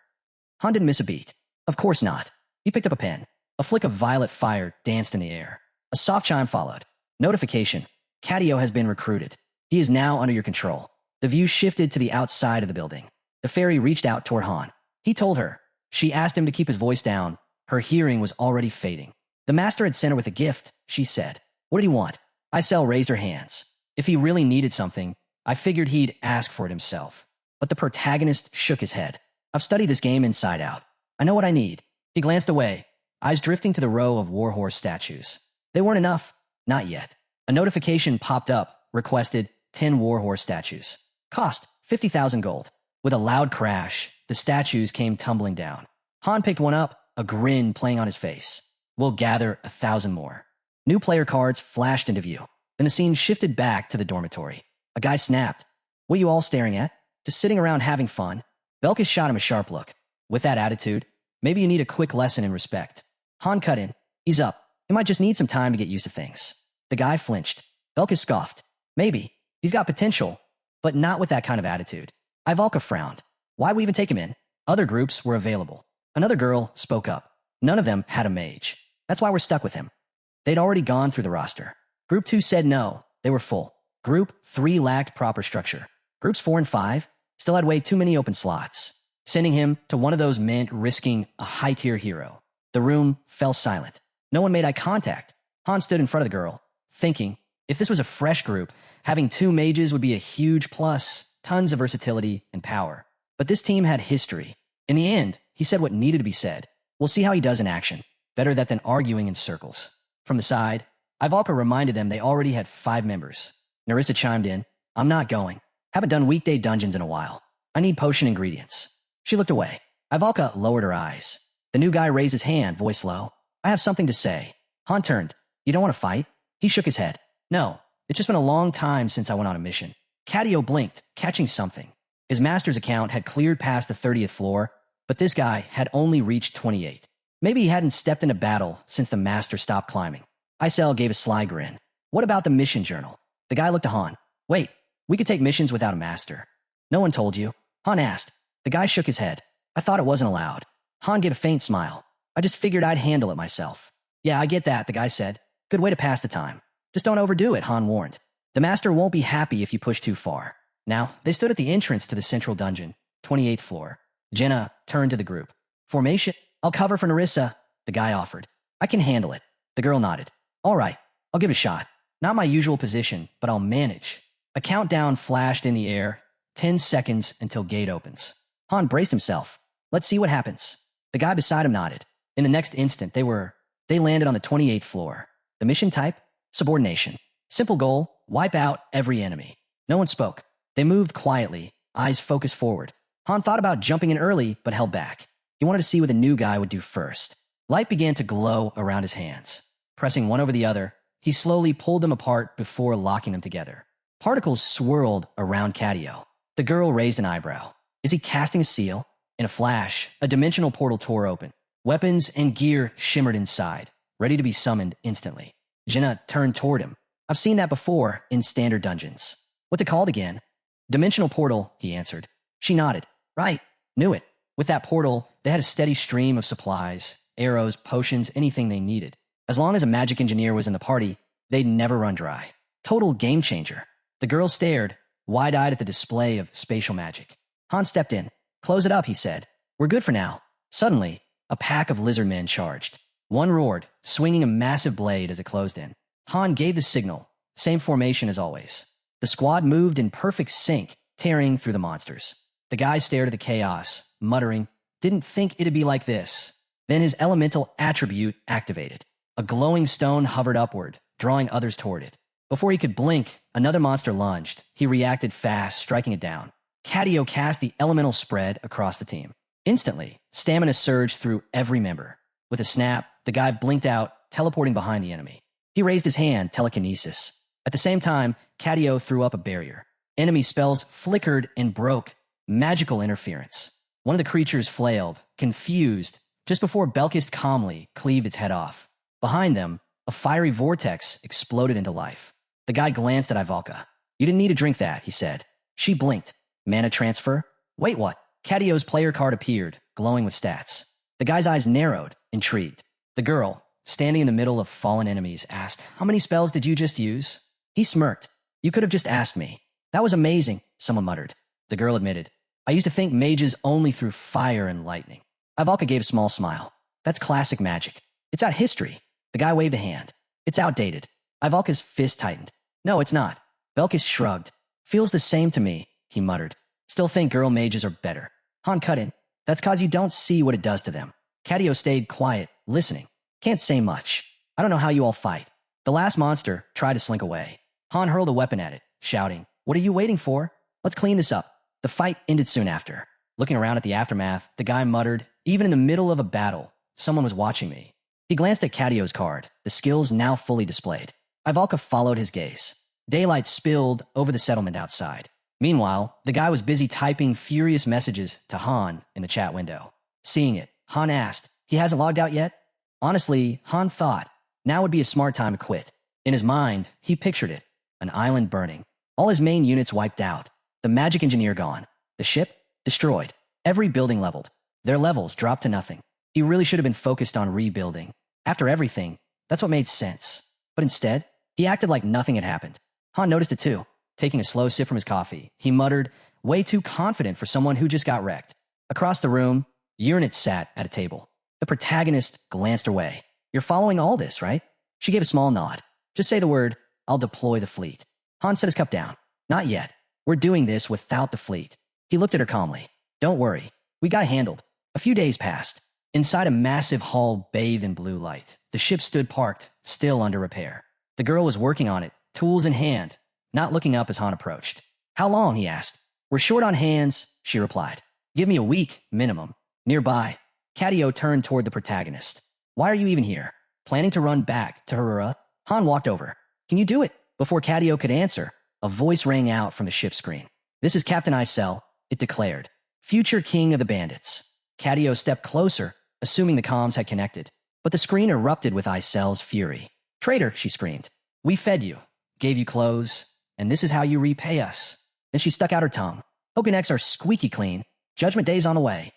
Han didn't miss a beat. Of course not. He picked up a pen. A flick of violet fire danced in the air. A soft chime followed. Notification. Catio has been recruited. He is now under your control. The view shifted to the outside of the building. The fairy reached out toward Han. He told her. She asked him to keep his voice down. Her hearing was already fading. The master had sent her with a gift, she said. What did he want? Isel raised her hands. If he really needed something, I figured he'd ask for it himself. But the protagonist shook his head. I've studied this game inside out. I know what I need. He glanced away, eyes drifting to the row of warhorse statues. They weren't enough. Not yet. A notification popped up, requested 10 warhorse statues. Cost 50,000 gold. With a loud crash, the statues came tumbling down. Han picked one up, a grin playing on his face. We'll gather 1,000 more. New player cards flashed into view. Then the scene shifted back to the dormitory. A guy snapped. What are you all staring at? Just sitting around having fun? Belkis shot him a sharp look. With that attitude, maybe you need a quick lesson in respect. Han cut in. Ease up. He might just need some time to get used to things. The guy flinched. Belkis scoffed. Maybe. He's got potential, but not with that kind of attitude. Ivalka frowned. Why'd we even take him in? Other groups were available. Another girl spoke up. None of them had a mage. That's why we're stuck with him. They'd already gone through the roster. Group 2 said no. They were full. Group 3 lacked proper structure. Groups 4 and 5 still had way too many open slots. Sending him to one of those meant risking a high-tier hero. The room fell silent. No one made eye contact. Han stood in front of the girl, thinking, If this was a fresh group, having 2 mages would be a huge plus, tons of versatility and power. But this team had history. In the end, he said what needed to be said. We'll see how he does in action. Better that than arguing in circles. From the side, Ivalka reminded them they already had 5 members. Narissa chimed in, I'm not going. Haven't done weekday dungeons in a while. I need potion ingredients. She looked away. Ivalka lowered her eyes. The new guy raised his hand, voice low. I have something to say. Han turned. You don't want to fight? He shook his head. No, it's just been a long time since I went on a mission. Cadio blinked, catching something. His master's account had cleared past the 30th floor, but this guy had only reached 28. Maybe he hadn't stepped into battle since the master stopped climbing. Isel gave a sly grin. What about the mission journal? The guy looked to Han. Wait, we could take missions without a master. No one told you? Han asked. The guy shook his head. I thought it wasn't allowed. Han gave a faint smile. I just figured I'd handle it myself. Yeah, I get that, the guy said. Good way to pass the time. Just don't overdo it, Han warned. The master won't be happy if you push too far. Now, they stood at the entrance to the central dungeon, 28th floor. Jenna turned to the group. Formation? I'll cover for Narissa, the guy offered. I can handle it. The girl nodded. All right, I'll give it a shot. Not my usual position, but I'll manage. A countdown flashed in the air, 10 seconds until gate opens. Han braced himself. Let's see what happens. The guy beside him nodded. In the next instant, they landed on the 28th floor. The mission type? Subordination. Simple goal, wipe out every enemy. No one spoke. They moved quietly, eyes focused forward. Han thought about jumping in early, but held back. He wanted to see what the new guy would do first. Light began to glow around his hands. Pressing one over the other, he slowly pulled them apart before locking them together. Particles swirled around Cadio. The girl raised an eyebrow. Is he casting a seal? In a flash, a dimensional portal tore open. Weapons and gear shimmered inside, ready to be summoned instantly. Jenna turned toward him. I've seen that before in standard dungeons. What's it called again? Dimensional portal, he answered. She nodded. Right, knew it. With that portal, they had a steady stream of supplies, arrows, potions, anything they needed. As long as a magic engineer was in the party, they'd never run dry. Total game changer. The girl stared, wide-eyed at the display of spatial magic. Han stepped in. Close it up, he said. We're good for now. Suddenly, a pack of lizard men charged. One roared, swinging a massive blade as it closed in. Han gave the signal. Same formation as always. The squad moved in perfect sync, tearing through the monsters. The guy stared at the chaos, muttering, didn't think it'd be like this. Then his elemental attribute activated. A glowing stone hovered upward, drawing others toward it. Before he could blink, another monster lunged. He reacted fast, striking it down. Cadio cast the elemental spread across the team. Instantly, stamina surged through every member. With a snap, the guy blinked out, teleporting behind the enemy. He raised his hand, telekinesis. At the same time, Cadio threw up a barrier. Enemy spells flickered and broke. Magical interference. One of the creatures flailed, confused, just before Belkist calmly cleaved its head off. Behind them, a fiery vortex exploded into life. The guy glanced at Ivalka. You didn't need to drink that, he said. She blinked. Mana transfer? Wait, what? Cadio's player card appeared, glowing with stats. The guy's eyes narrowed, intrigued. The girl, standing in the middle of fallen enemies, asked, How many spells did you just use? He smirked. You could have just asked me. That was amazing, someone muttered. The girl admitted. I used to think mages only threw fire and lightning. Ivalka gave a small smile. That's classic magic. It's got history. The guy waved a hand. It's outdated. Ivalka's fist tightened. No, it's not. Belkis shrugged. Feels the same to me, he muttered. Still think girl mages are better. Han cut in. That's cause you don't see what it does to them. Cadio stayed quiet, listening. Can't say much. I don't know how you all fight. The last monster tried to slink away. Han hurled a weapon at it, shouting, What are you waiting for? Let's clean this up. The fight ended soon after. Looking around at the aftermath, the guy muttered, Even in the middle of a battle, someone was watching me. He glanced at Cadio's card, the skills now fully displayed. Ivalka followed his gaze. Daylight spilled over the settlement outside. Meanwhile, the guy was busy typing furious messages to Han in the chat window. Seeing it, Han asked, He hasn't logged out yet? Honestly, Han thought, now would be a smart time to quit. In his mind, he pictured it, an island burning. All his main units wiped out. The magic engineer gone. The ship destroyed. Every building leveled. Their levels dropped to nothing. He really should have been focused on rebuilding. After everything, that's what made sense. But instead, he acted like nothing had happened. Han noticed it too. Taking a slow sip from his coffee, he muttered, way too confident for someone who just got wrecked. Across the room, Uranit sat at a table. The protagonist glanced away. You're following all this, right? She gave a small nod. Just say the word I'll deploy the fleet. Han set his cup down. Not yet. We're doing this without the fleet. He looked at her calmly. Don't worry. We got it handled. A few days passed. Inside a massive hull bathed in blue light, the ship stood parked, still under repair. The girl was working on it, tools in hand, not looking up as Han approached. How long? He asked. We're short on hands, she replied. Give me a week, minimum. Nearby, Catio turned toward the protagonist. Why are you even here? Planning to run back to Harura? Han walked over. Can you do it? Before Catio could answer, a voice rang out from the ship screen. This is Captain Isel, it declared. Future king of the bandits. Catio stepped closer, assuming the comms had connected. But the screen erupted with Isel's fury. Traitor, she screamed. We fed you, gave you clothes, and this is how you repay us. Then she stuck out her tongue. Hope your necks are squeaky clean. Judgment Day's on the way.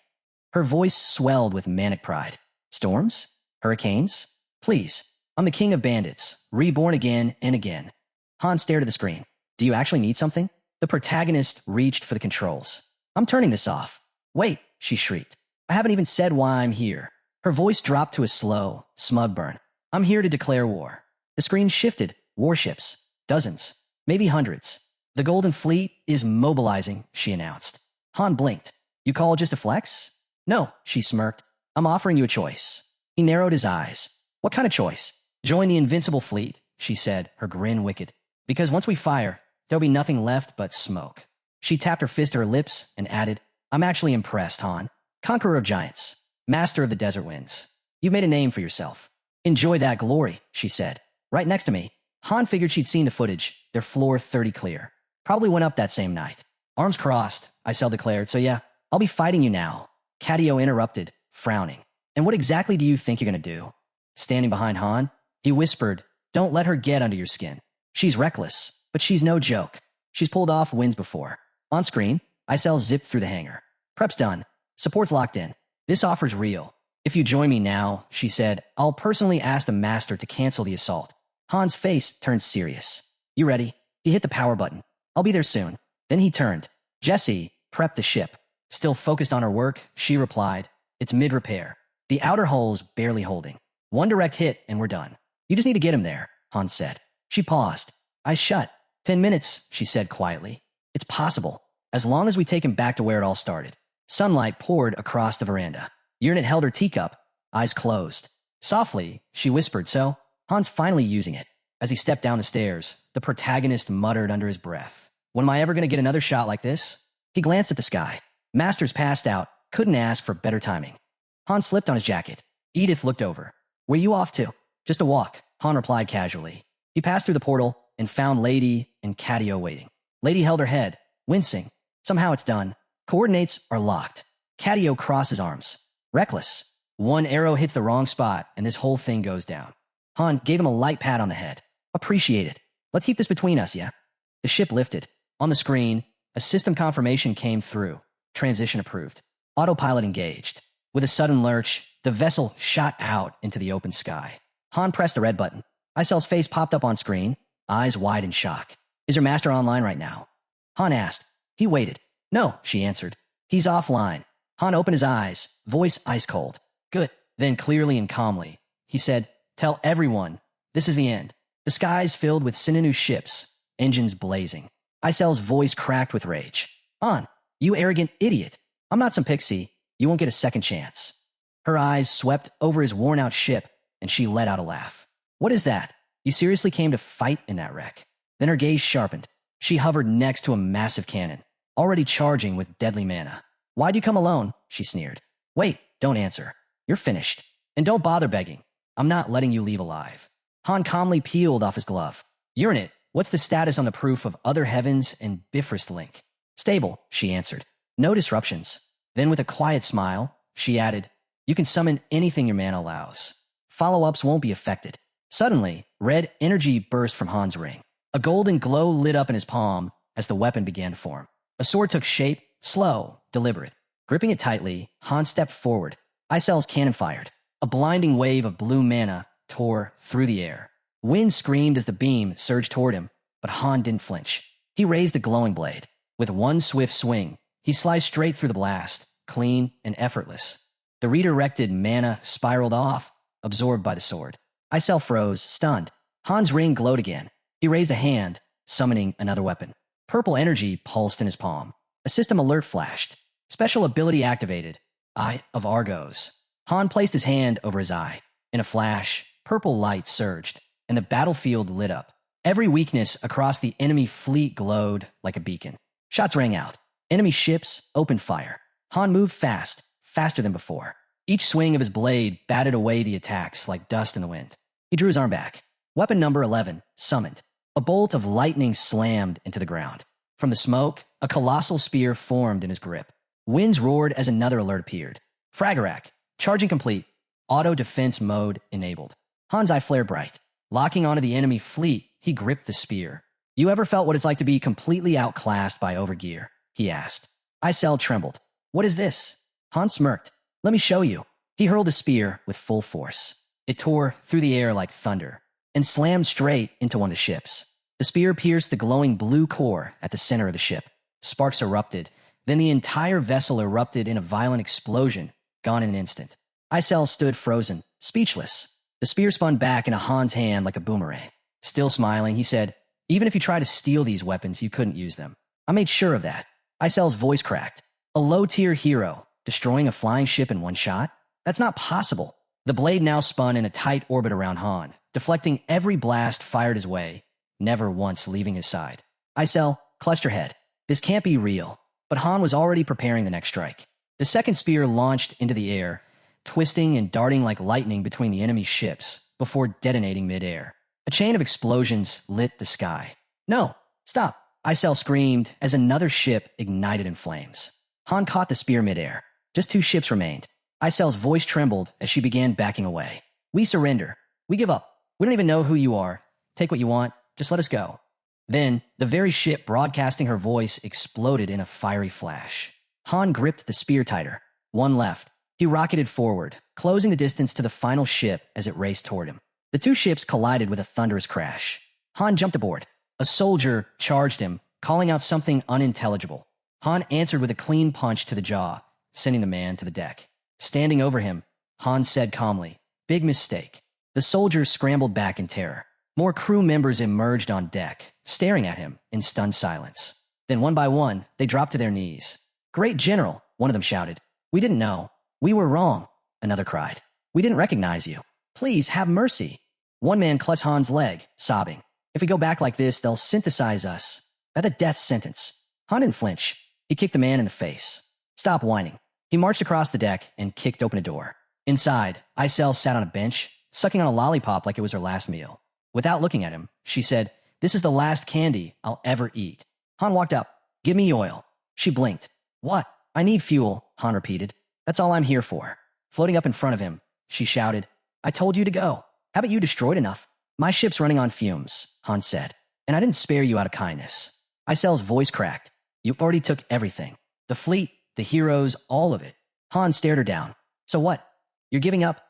Her voice swelled with manic pride. Storms? Hurricanes? Please, I'm the king of bandits, reborn again and again. Han stared at the screen. Do you actually need something? The protagonist reached for the controls. I'm turning this off. Wait, she shrieked. I haven't even said why I'm here. Her voice dropped to a slow, smug burn. I'm here to declare war. The screen shifted. Warships. Dozens. Maybe hundreds. The Golden Fleet is mobilizing, she announced. Han blinked. You call it just a flex? No, she smirked. I'm offering you a choice. He narrowed his eyes. What kind of choice? Join the invincible fleet, she said, her grin wicked. Because once we fire, there'll be nothing left but smoke. She tapped her fist to her lips and added, I'm actually impressed, Han. Conqueror of giants. Master of the desert winds. You've made a name for yourself. Enjoy that glory, she said. Right next to me. Han figured she'd seen the footage, their floor 30 clear. Probably went up that same night. Arms crossed, Isel declared, so yeah, I'll be fighting you now. Catio interrupted, frowning. And what exactly do you think you're going to do? Standing behind Han, he whispered, don't let her get under your skin. She's reckless, but she's no joke. She's pulled off wins before. On screen, Isel zipped through the hangar. Prep's done. Support's locked in. This offer's real. If you join me now, she said, I'll personally ask the master to cancel the assault. Han's face turned serious. You ready? He hit the power button. I'll be there soon. Then he turned. Jessie, prep the ship. Still focused on her work, she replied, it's mid-repair. The outer hull's barely holding. One direct hit and we're done. You just need to get him there, Han said. She paused. Eyes shut. 10 minutes, she said quietly. It's possible, as long as we take him back to where it all started. Sunlight poured across the veranda. Unit held her teacup, eyes closed. Softly, she whispered, so Han's finally using it. As he stepped down the stairs, the protagonist muttered under his breath. When am I ever going to get another shot like this? He glanced at the sky. Masters passed out, couldn't ask for better timing. Han slipped on his jacket. Edith looked over. Where you off to? Just a walk, Han replied casually. He passed through the portal and found Lady and Catio waiting. Lady held her head, wincing. Somehow it's done. Coordinates are locked. Catio crossed his arms. Reckless. One arrow hits the wrong spot and this whole thing goes down. Han gave him a light pat on the head. Appreciate it. Let's keep this between us, yeah? The ship lifted. On the screen, a system confirmation came through. Transition approved. Autopilot engaged. With a sudden lurch, the vessel shot out into the open sky. Han pressed the red button. Isel's face popped up on screen, eyes wide in shock. Is your master online right now? Han asked. He waited. No, she answered. He's offline. Han opened his eyes, voice ice cold. Good. Then clearly and calmly, he said, tell everyone, this is the end. The skies filled with Sinanu ships, engines blazing. Isel's voice cracked with rage. Han, you arrogant idiot. I'm not some pixie. You won't get a second chance. Her eyes swept over his worn-out ship, and she let out a laugh. What is that? You seriously came to fight in that wreck? Then her gaze sharpened. She hovered next to a massive cannon, already charging with deadly mana. Why'd you come alone? She sneered. Wait, don't answer. You're finished. And don't bother begging. I'm not letting you leave alive. Han calmly peeled off his glove. You're in it. What's the status on the proof of Other Heavens and Bifrost Link? Stable, she answered. No disruptions. Then with a quiet smile, she added, you can summon anything your mana allows. Follow-ups won't be affected. Suddenly, red energy burst from Han's ring. A golden glow lit up in his palm as the weapon began to form. A sword took shape, slow, deliberate. Gripping it tightly, Han stepped forward. Isel's cannon fired. A blinding wave of blue mana tore through the air. Wind screamed as the beam surged toward him, but Han didn't flinch. He raised the glowing blade. With one swift swing, he sliced straight through the blast, clean and effortless. The redirected mana spiraled off, absorbed by the sword. Isel froze, stunned. Han's ring glowed again. He raised a hand, summoning another weapon. Purple energy pulsed in his palm. A system alert flashed. Special ability activated. Eye of Argos. Han placed his hand over his eye. In a flash, purple light surged, and the battlefield lit up. Every weakness across the enemy fleet glowed like a beacon. Shots rang out. Enemy ships opened fire. Han moved fast, faster than before. Each swing of his blade batted away the attacks like dust in the wind. He drew his arm back. Weapon number 11, summoned. A bolt of lightning slammed into the ground. From the smoke, a colossal spear formed in his grip. Winds roared as another alert appeared. Fragarak, charging complete. Auto defense mode enabled. Han's eye flared bright. Locking onto the enemy fleet, he gripped the spear. You ever felt what it's like to be completely outclassed by overgear? He asked. Isel trembled. What is this? Han smirked. Let me show you. He hurled the spear with full force. It tore through the air like thunder and slammed straight into one of the ships. The spear pierced the glowing blue core at the center of the ship. Sparks erupted. Then the entire vessel erupted in a violent explosion, gone in an instant. Isel stood frozen, speechless. The spear spun back into Han's hand like a boomerang. Still smiling, he said, even if you try to steal these weapons, you couldn't use them. I made sure of that. Isel's voice cracked. A low-tier hero, destroying a flying ship in one shot? That's not possible. The blade now spun in a tight orbit around Han, deflecting every blast fired his way, never once leaving his side. Isel clutched her head. This can't be real. But Han was already preparing the next strike. The second spear launched into the air, twisting and darting like lightning between the enemy ships before detonating midair. A chain of explosions lit the sky. No, stop, Isel screamed as another ship ignited in flames. Han caught the spear midair. Just 2 ships remained. Isel's voice trembled as she began backing away. We surrender. We give up. We don't even know who you are. Take what you want. Just let us go. Then, the very ship broadcasting her voice exploded in a fiery flash. Han gripped the spear tighter. One left. He rocketed forward, closing the distance to the final ship as it raced toward him. The 2 ships collided with a thunderous crash. Han jumped aboard. A soldier charged him, calling out something unintelligible. Han answered with a clean punch to the jaw, sending the man to the deck. Standing over him, Han said calmly, "Big mistake." The soldier scrambled back in terror. More crew members emerged on deck, staring at him in stunned silence. Then one by one, they dropped to their knees. "Great General," one of them shouted. "We didn't know. We were wrong," another cried. "We didn't recognize you. Please have mercy." One man clutched Han's leg, sobbing. "If we go back like this, they'll synthesize us. That's a death sentence." Han didn't flinch. He kicked the man in the face. "Stop whining." He marched across the deck and kicked open a door. Inside, Isel sat on a bench, sucking on a lollipop like it was her last meal. Without looking at him, she said, "This is the last candy I'll ever eat." Han walked up. "Give me oil." She blinked. "What?" "I need fuel," Han repeated. "That's all I'm here for." Floating up in front of him, she shouted, "I told you to go. Haven't you destroyed enough?" "My ship's running on fumes," Han said, "and I didn't spare you out of kindness." Isel's voice cracked. "You already took everything. The fleet, the heroes, all of it." Han stared her down. "So what? You're giving up?"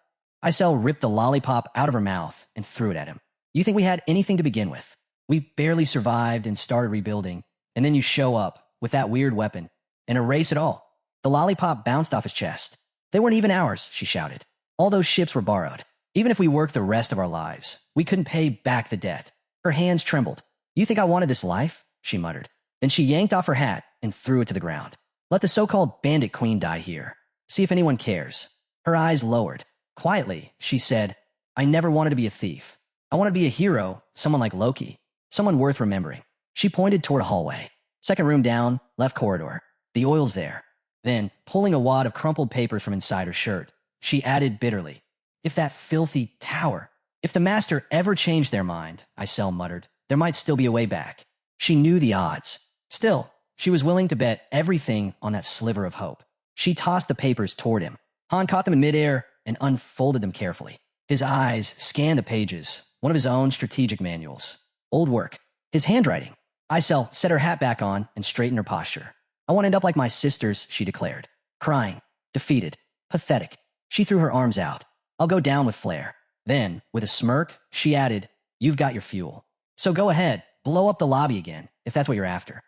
Isel ripped the lollipop out of her mouth and threw it at him. "You think we had anything to begin with? We barely survived and started rebuilding, and then you show up with that weird weapon and erase it all." The lollipop bounced off his chest. "They weren't even ours," she shouted. "All those ships were borrowed. Even if we worked the rest of our lives, we couldn't pay back the debt." Her hands trembled. "You think I wanted this life?" she muttered. Then she yanked off her hat and threw it to the ground. "Let the so-called bandit queen die here. See if anyone cares." Her eyes lowered. Quietly, she said, "I never wanted to be a thief. I wanted to be a hero, someone like Loki, someone worth remembering." She pointed toward a hallway. "Second room down, left corridor. The oil's there." Then, pulling a wad of crumpled papers from inside her shirt, she added bitterly, "If that filthy tower, if the master ever changed their mind," Isel muttered, "there might still be a way back." She knew the odds. Still, she was willing to bet everything on that sliver of hope. She tossed the papers toward him. Han caught them in midair and unfolded them carefully. His eyes scanned the pages, one of his own strategic manuals. Old work. His handwriting. Isel set her hat back on and straightened her posture. "I want to end up like my sisters," she declared. Crying, defeated, pathetic. She threw her arms out. "I'll go down with flair." Then, with a smirk, she added, "You've got your fuel. So go ahead, blow up the lobby again, if that's what you're after."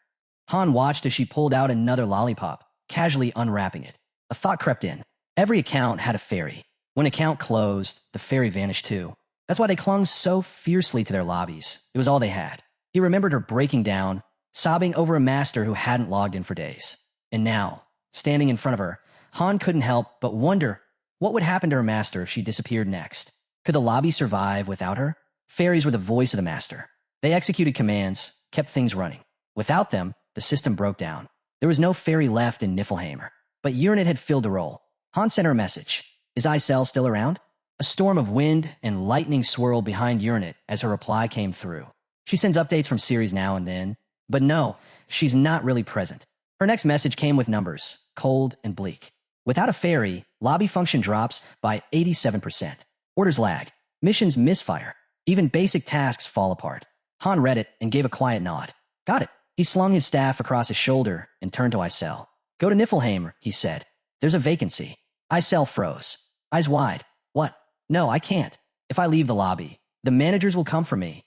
Han watched as she pulled out another lollipop, casually unwrapping it. A thought crept in. Every account had a fairy. When account closed, the fairy vanished too. That's why they clung so fiercely to their lobbies. It was all they had. He remembered her breaking down, sobbing over a master who hadn't logged in for days. And now, standing in front of her, Han couldn't help but wonder what would happen to her master if she disappeared next. Could the lobby survive without her? Fairies were the voice of the master. They executed commands, kept things running. Without them, the system broke down. There was no fairy left in Niflheim, but Uranus had filled the role. Han sent her a message. Is Isel still around? A storm of wind and lightning swirled behind Uranus as her reply came through. She sends updates from Ceres now and then, but no, she's not really present. Her next message came with numbers, cold and bleak. Without a fairy, lobby function drops by 87%. Orders lag. Missions misfire. Even basic tasks fall apart. Han read it and gave a quiet nod. Got it. He slung his staff across his shoulder and turned to Isel. Go to Niflheim, he said. There's a vacancy. Isel froze. Eyes wide. What? No, I can't. If I leave the lobby, the managers will come for me.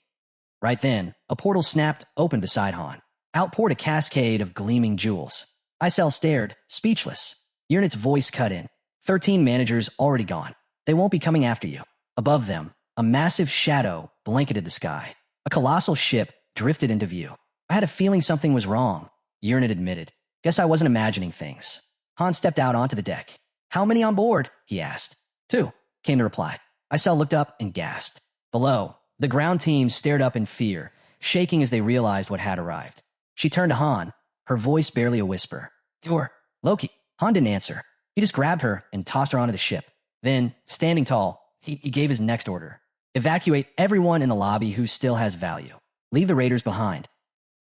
Right then, a portal snapped open beside Han. Out poured a cascade of gleaming jewels. Isel stared, speechless. Uranus's voice cut in. 13 managers already gone. They won't be coming after you. Above them, a massive shadow blanketed the sky. A colossal ship drifted into view. I had a feeling something was wrong, Uranus admitted. Guess I wasn't imagining things. Han stepped out onto the deck. How many on board? He asked. 2, came the reply. Isel looked up and gasped. Below, the ground team stared up in fear, shaking as they realized what had arrived. She turned to Han, her voice barely a whisper. You're Loki. Han didn't answer. He just grabbed her and tossed her onto the ship. Then, standing tall, he gave his next order. Evacuate everyone in the lobby who still has value. Leave the raiders behind.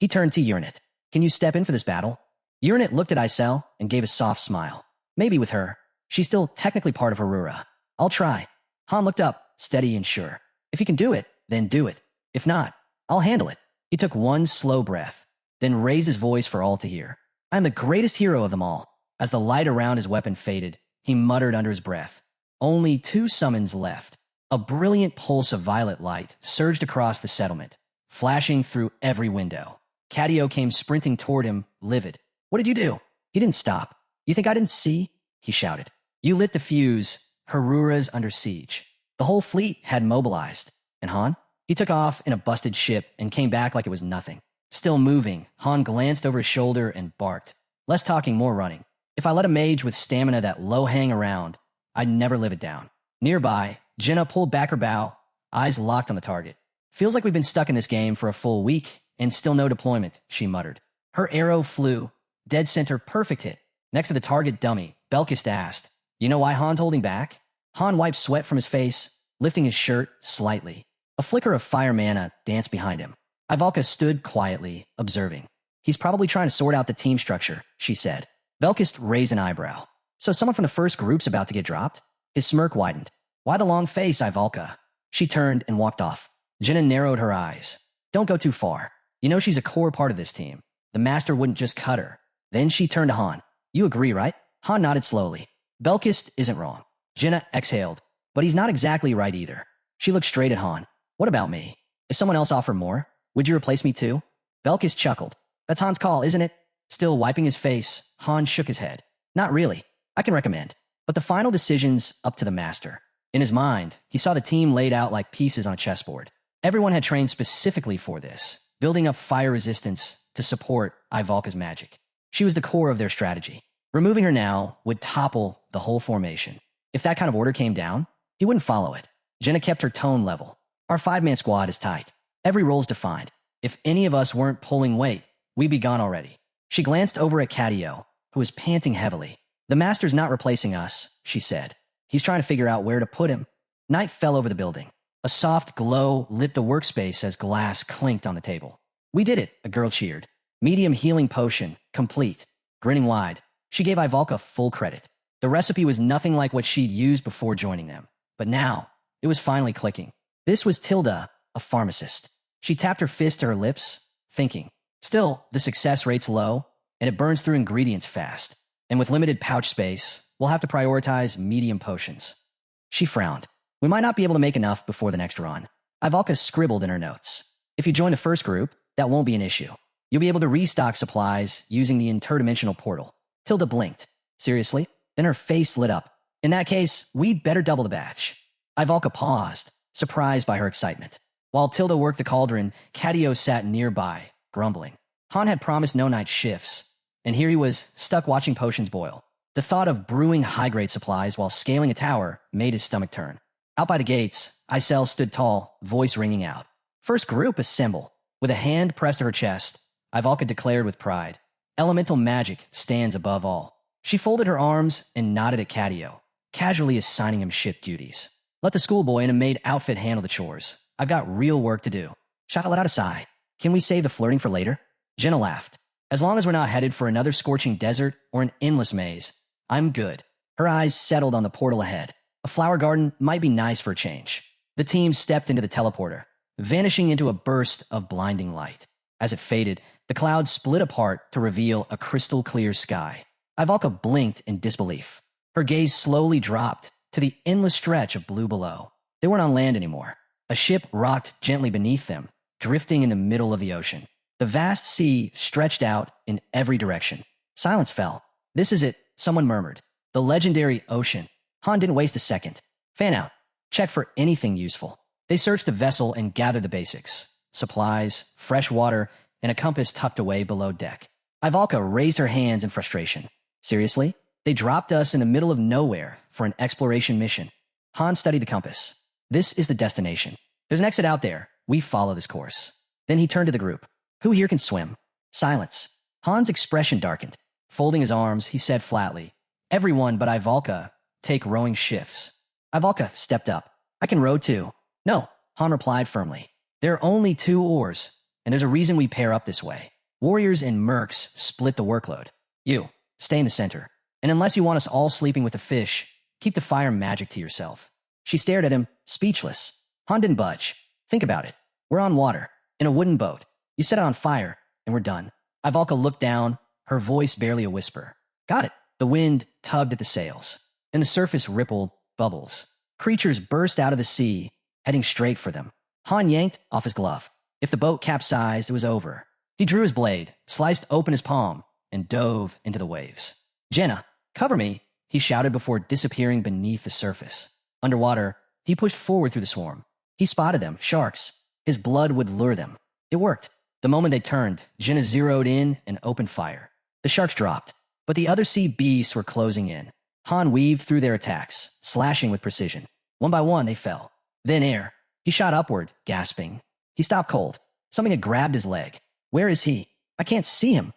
He turned to Uranus. Can you step in for this battle? Uranus looked at Isel and gave a soft smile. Maybe with her. She's still technically part of Aurora. I'll try. Han looked up, steady and sure. If you can do it, then do it. If not, I'll handle it. He took one slow breath, then raised his voice for all to hear. I am the greatest hero of them all. As the light around his weapon faded, he muttered under his breath. Only 2 summons left. A brilliant pulse of violet light surged across the settlement, flashing through every window. Cadio came sprinting toward him, livid. What did you do? He didn't stop. You think I didn't see? He shouted. You lit the fuse. Harura's under siege. The whole fleet had mobilized. And Han? He took off in a busted ship and came back like it was nothing. Still moving, Han glanced over his shoulder and barked. Less talking, more running. If I let a mage with stamina that low hang around, I'd never live it down. Nearby, Jenna pulled back her bow, eyes locked on the target. Feels like we've been stuck in this game for a full week and still no deployment, she muttered. Her arrow flew. Dead center, perfect hit. Next to the target dummy, Belkist asked, You know why Han's holding back? Han wiped sweat from his face, lifting his shirt slightly. A flicker of fire mana danced behind him. Ivalka stood quietly, observing. He's probably trying to sort out the team structure, she said. Belkist raised an eyebrow. So someone from the first group's about to get dropped? His smirk widened. Why the long face, Ivalka? She turned and walked off. Jenna narrowed her eyes. Don't go too far. You know she's a core part of this team. The master wouldn't just cut her. Then she turned to Han. You agree, right? Han nodded slowly. Belkist isn't wrong. Jenna exhaled. But he's not exactly right either. She looked straight at Han. What about me? If someone else offered more, would you replace me too? Belkist chuckled. That's Han's call, isn't it? Still wiping his face, Han shook his head. Not really. I can recommend. But the final decision's up to the master. In his mind, he saw the team laid out like pieces on a chessboard. Everyone had trained specifically for this, building up fire resistance to support Ivalka's magic. She was the core of their strategy. Removing her now would topple the whole formation. If that kind of order came down, he wouldn't follow it. Jenna kept her tone level. Our 5-man squad is tight. Every role's defined. If any of us weren't pulling weight, we'd be gone already. She glanced over at Cadio, who was panting heavily. The master's not replacing us, she said. He's trying to figure out where to put him. Night fell over the building. A soft glow lit the workspace as glass clinked on the table. We did it, a girl cheered. Medium healing potion, complete. Grinning wide, she gave Ivalka full credit. The recipe was nothing like what she'd used before joining them. But now, it was finally clicking. This was Tilda, a pharmacist. She tapped her fist to her lips, thinking. Still, the success rate's low, and it burns through ingredients fast. And with limited pouch space, we'll have to prioritize medium potions. She frowned. We might not be able to make enough before the next run. Ivalka scribbled in her notes. If you join the first group, that won't be an issue. You'll be able to restock supplies using the interdimensional portal. Tilda blinked. Seriously? Then her face lit up. In that case, we'd better double the batch. Ivalka paused. surprised by her excitement. While Tilda worked the cauldron, Cadio sat nearby, grumbling. Han had promised no night shifts, and here he was stuck watching potions boil. The thought of brewing high-grade supplies while scaling a tower made his stomach turn. Out by the gates, Isel stood tall, voice ringing out. First group, assemble. With a hand pressed to her chest, Ivalka declared with pride, elemental magic stands above all. She folded her arms and nodded at Cadio, casually assigning him ship duties. Let the schoolboy in a maid outfit handle the chores. I've got real work to do. Shaka let out a sigh. Can we save the flirting for later? Jenna laughed. As long as we're not headed for another scorching desert or an endless maze, I'm good. Her eyes settled on the portal ahead. A flower garden might be nice for a change. The team stepped into the teleporter, vanishing into a burst of blinding light. As it faded, the clouds split apart to reveal a crystal-clear sky. Ivalka blinked in disbelief. Her gaze slowly dropped to the endless stretch of blue below. They weren't on land anymore. A ship rocked gently beneath them, drifting in the middle of the ocean. The vast sea stretched out in every direction. Silence fell. This is it, someone murmured. The legendary ocean. Han didn't waste a second. Fan out. Check for anything useful. They searched the vessel and gathered the basics. Supplies, fresh water, and a compass tucked away below deck. Ivalka raised her hands in frustration. Seriously? They dropped us in the middle of nowhere for an exploration mission. Han studied the compass. This is the destination. There's an exit out there. We follow this course. Then he turned to the group. Who here can swim? Silence. Han's expression darkened. Folding his arms, he said flatly, everyone but Ivalka take rowing shifts. Ivalka stepped up. I can row too. No, Han replied firmly. There are only 2 oars, and there's a reason we pair up this way. Warriors and mercs split the workload. You, stay in the center. And unless you want us all sleeping with the fish, keep the fire magic to yourself. She stared at him, speechless. Han didn't budge. Think about it. We're on water, in a wooden boat. You set it on fire, and we're done. Ivalka looked down, her voice barely a whisper. Got it. The wind tugged at the sails, and the surface rippled bubbles. Creatures burst out of the sea, heading straight for them. Han yanked off his glove. If the boat capsized, it was over. He drew his blade, sliced open his palm, and dove into the waves. Jenna, cover me, he shouted before disappearing beneath the surface. Underwater, he pushed forward through the swarm. He spotted them, sharks. His blood would lure them. It worked. The moment they turned, Jenna zeroed in and opened fire. The sharks dropped, but the other sea beasts were closing in. Han weaved through their attacks, slashing with precision. One by one, they fell. Then air. He shot upward, gasping. He stopped cold. Something had grabbed his leg. Where is he? I can't see him.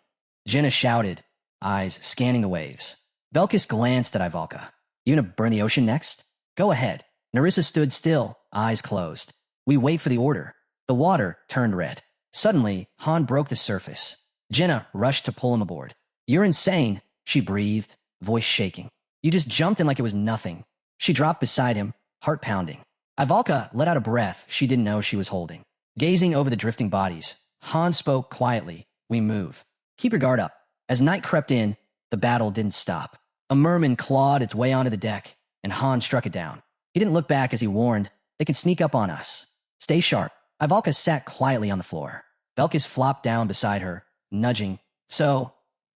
Jenna shouted, eyes scanning the waves. Belkis glanced at Ivalka. You gonna burn the ocean next? Go ahead. Narissa stood still, eyes closed. We wait for the order. The water turned red. Suddenly, Han broke the surface. Jenna rushed to pull him aboard. You're insane, she breathed, voice shaking. You just jumped in like it was nothing. She dropped beside him, heart pounding. Ivalka let out a breath she didn't know she was holding. Gazing over the drifting bodies, Han spoke quietly. We move. Keep your guard up. As night crept in, the battle didn't stop. A merman clawed its way onto the deck, and Han struck it down. He didn't look back as he warned, they can sneak up on us. Stay sharp. Ivalka sat quietly on the floor. Belkis flopped down beside her, nudging. So,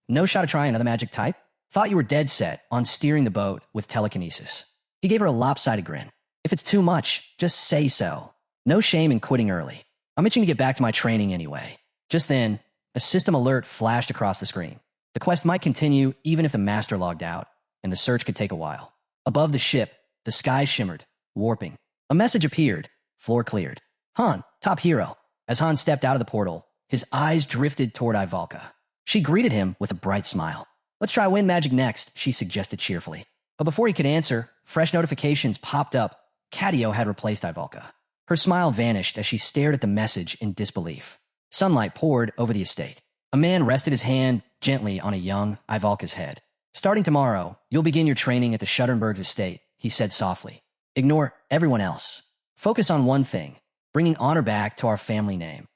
no shot of trying another magic type? Thought you were dead set on steering the boat with telekinesis. He gave her a lopsided grin. If it's too much, just say so. No shame in quitting early. I'm itching to get back to my training anyway. Just then, a system alert flashed across the screen. The quest might continue even if the master logged out, and the search could take a while. Above the ship, the sky shimmered, warping. A message appeared. Floor cleared. Han, top hero. As Han stepped out of the portal, his eyes drifted toward Ivalka. She greeted him with a bright smile. Let's try wind magic next, she suggested cheerfully. But before he could answer, fresh notifications popped up. Cadio had replaced Ivalka. Her smile vanished as she stared at the message in disbelief. Sunlight poured over the estate. A man rested his hand gently on a young Ivalka's head. Starting tomorrow, you'll begin your training at the Shuttenberg's estate, he said softly. Ignore everyone else. Focus on one thing, bringing honor back to our family name.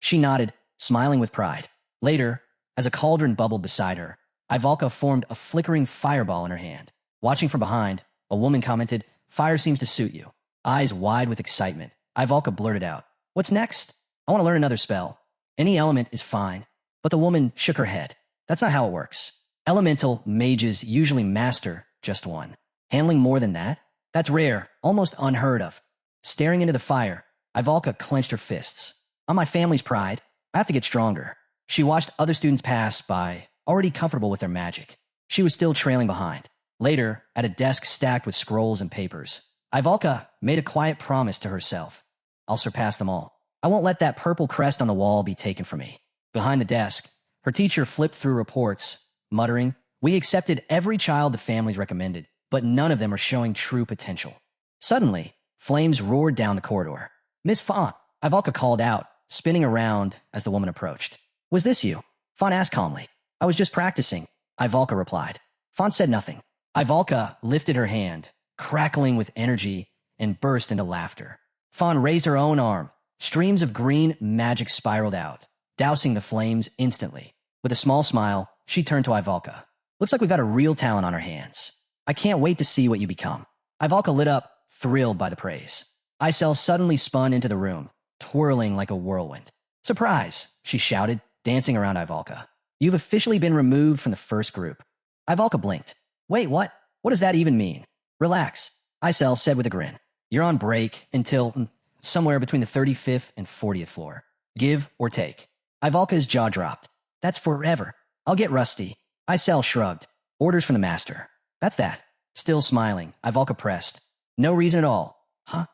She nodded, smiling with pride. Later, as a cauldron bubbled beside her, Ivalka formed a flickering fireball in her hand. Watching from behind, a woman commented, Fire seems to suit you. Eyes wide with excitement, Ivalka blurted out, What's next? I want to learn another spell. Any element is fine. But the woman shook her head. That's not how it works. Elemental mages usually master just one. Handling more than that? That's rare, almost unheard of. Staring into the fire, Ivalka clenched her fists. On my family's pride, I have to get stronger. She watched other students pass by, already comfortable with their magic. She was still trailing behind. Later, at a desk stacked with scrolls and papers, Ivalka made a quiet promise to herself. I'll surpass them all. I won't let that purple crest on the wall be taken from me. Behind the desk, her teacher flipped through reports, muttering, we accepted every child the families recommended, but none of them are showing true potential. Suddenly, flames roared down the corridor. Miss Fawn, Ivalka called out, spinning around as the woman approached. Was this you? Fawn asked calmly. I was just practicing, Ivalka replied. Fawn said nothing. Ivalka lifted her hand, crackling with energy, and burst into laughter. Fawn raised her own arm. Streams of green magic spiraled out, dousing the flames instantly. With a small smile, she turned to Ivalka. Looks like we've got a real talent on our hands. I can't wait to see what you become. Ivalka lit up, thrilled by the praise. Isel suddenly spun into the room, twirling like a whirlwind. Surprise, she shouted, dancing around Ivalka. You've officially been removed from the first group. Ivalka blinked. Wait, what? What does that even mean? Relax, Isel said with a grin. You're on break until somewhere between the 35th and 40th floor. Give or take. Ivalka's jaw dropped. That's forever. I'll get rusty. Isel shrugged. Orders from the master. That's that. Still smiling, Ivalka pressed. No reason at all. Huh?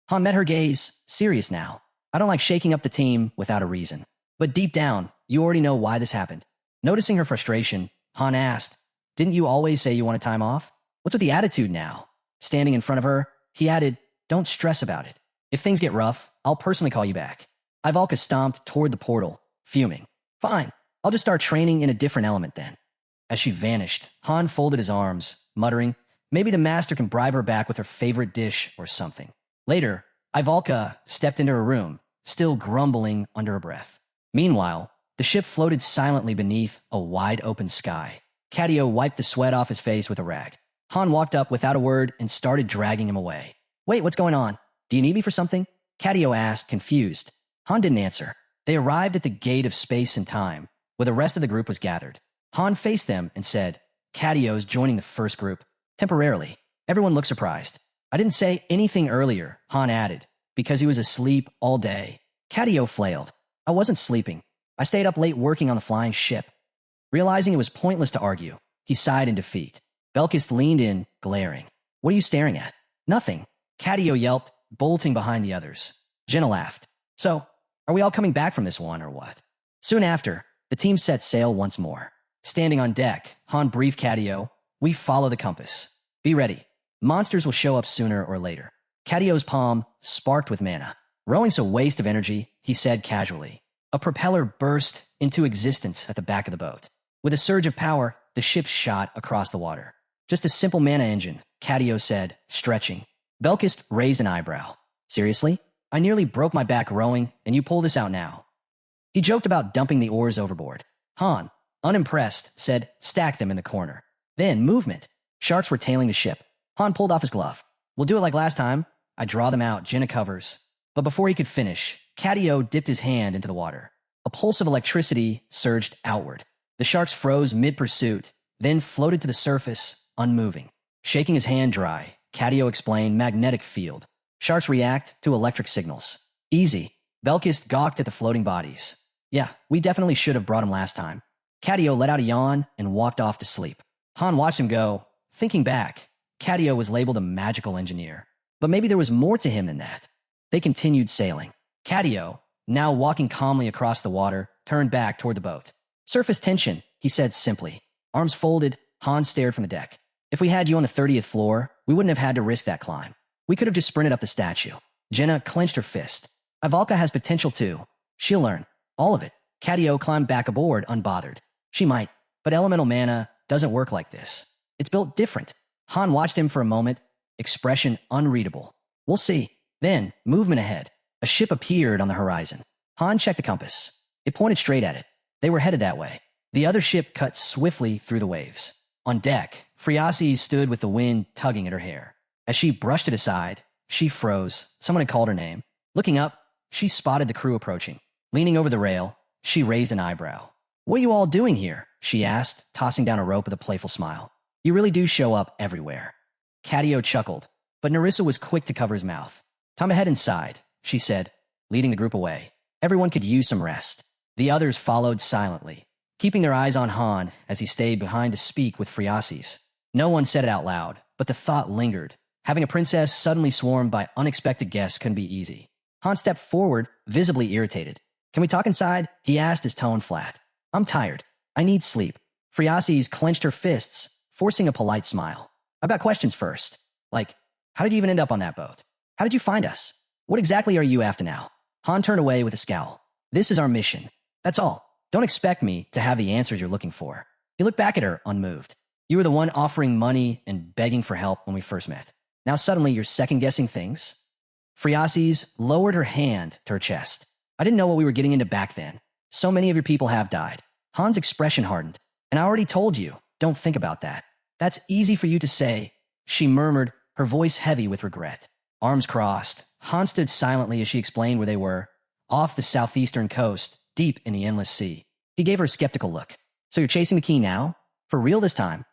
Han met her gaze, serious now. I don't like shaking up the team without a reason. But deep down, you already know why this happened. Noticing her frustration, Han asked, didn't you always say you wanted time off? What's with the attitude now? Standing in front of her, he added, don't stress about it. If things get rough, I'll personally call you back. Ivalka stomped toward the portal, fuming. Fine, I'll just start training in a different element then. As she vanished, Han folded his arms, muttering, maybe the master can bribe her back with her favorite dish or something. Later, Ivalka stepped into her room, still grumbling under her breath. Meanwhile, the ship floated silently beneath a wide-open sky. Cadio wiped the sweat off his face with a rag. Han walked up without a word and started dragging him away. Wait, what's going on? Do you need me for something? Cadio asked, confused. Han didn't answer. They arrived at the gate of space and time, where the rest of the group was gathered. Han faced them and said, Cadio's joining the first group. Temporarily. Everyone looked surprised. I didn't say anything earlier, Han added, because he was asleep all day. Cadio flailed. I wasn't sleeping. I stayed up late working on the flying ship. Realizing it was pointless to argue, he sighed in defeat. Belkis leaned in, glaring. What are you staring at? Nothing. Cadio yelped, bolting behind the others. Jenna laughed. So, are we all coming back from this one or what? Soon after, the team set sail once more. Standing on deck, Han briefed Cadio, we follow the compass. Be ready. Monsters will show up sooner or later. Cadio's palm sparked with mana. Rowing's a waste of energy, he said casually. A propeller burst into existence at the back of the boat. With a surge of power, the ship shot across the water. Just a simple mana engine, Cadio said, stretching. Belkis raised an eyebrow. Seriously? I nearly broke my back rowing, and you pull this out now. He joked about dumping the oars overboard. Han, unimpressed, said, stack them in the corner. Then, movement. Sharks were tailing the ship. Han pulled off his glove. We'll do it like last time. I draw them out, Jenna covers. But before he could finish, Cadio dipped his hand into the water. A pulse of electricity surged outward. The sharks froze mid-pursuit, then floated to the surface, unmoving. Shaking his hand dry, Cadio explained magnetic field. Sharks react to electric signals. Easy. Belkis gawked at the floating bodies. Yeah, we definitely should have brought him last time. Cadio let out a yawn and walked off to sleep. Han watched him go. Thinking back, Cadio was labeled a magical engineer. But maybe there was more to him than that. They continued sailing. Cadio, now walking calmly across the water, turned back toward the boat. Surface tension, he said simply. Arms folded, Han stared from the deck. If we had you on the 30th floor, we wouldn't have had to risk that climb. We could have just sprinted up the statue. Jenna clenched her fist. Ivalka has potential too. She'll learn. All of it. Cadio climbed back aboard, unbothered. She might, but elemental mana doesn't work like this. It's built different. Han watched him for a moment, expression unreadable. We'll see. Then, movement ahead. A ship appeared on the horizon. Han checked the compass. It pointed straight at it. They were headed that way. The other ship cut swiftly through the waves. On deck, Friasi stood with the wind tugging at her hair. As she brushed it aside, she froze. Someone had called her name. Looking up, she spotted the crew approaching. Leaning over the rail, she raised an eyebrow. What are you all doing here? She asked, tossing down a rope with a playful smile. You really do show up everywhere. Cadio chuckled, but Narissa was quick to cover his mouth. Time to head inside, she said, leading the group away. Everyone could use some rest. The others followed silently, keeping their eyes on Han as he stayed behind to speak with Phreases. No one said it out loud, but the thought lingered. Having a princess suddenly swarmed by unexpected guests couldn't be easy. Han stepped forward, visibly irritated. Can we talk inside? He asked, his tone flat. I'm tired. I need sleep. Phreases clenched her fists, forcing a polite smile. I've got questions first. Like, how did you even end up on that boat? How did you find us? What exactly are you after now? Han turned away with a scowl. This is our mission. That's all. Don't expect me to have the answers you're looking for. He looked back at her, unmoved. You were the one offering money and begging for help when we first met. Now suddenly you're second-guessing things? Phreases lowered her hand to her chest. I didn't know what we were getting into back then. So many of your people have died. Han's expression hardened. And I already told you, don't think about that. That's easy for you to say, she murmured, her voice heavy with regret. Arms crossed, Han stood silently as she explained where they were, off the southeastern coast, deep in the endless sea. He gave her a skeptical look. So you're chasing the key now? For real this time?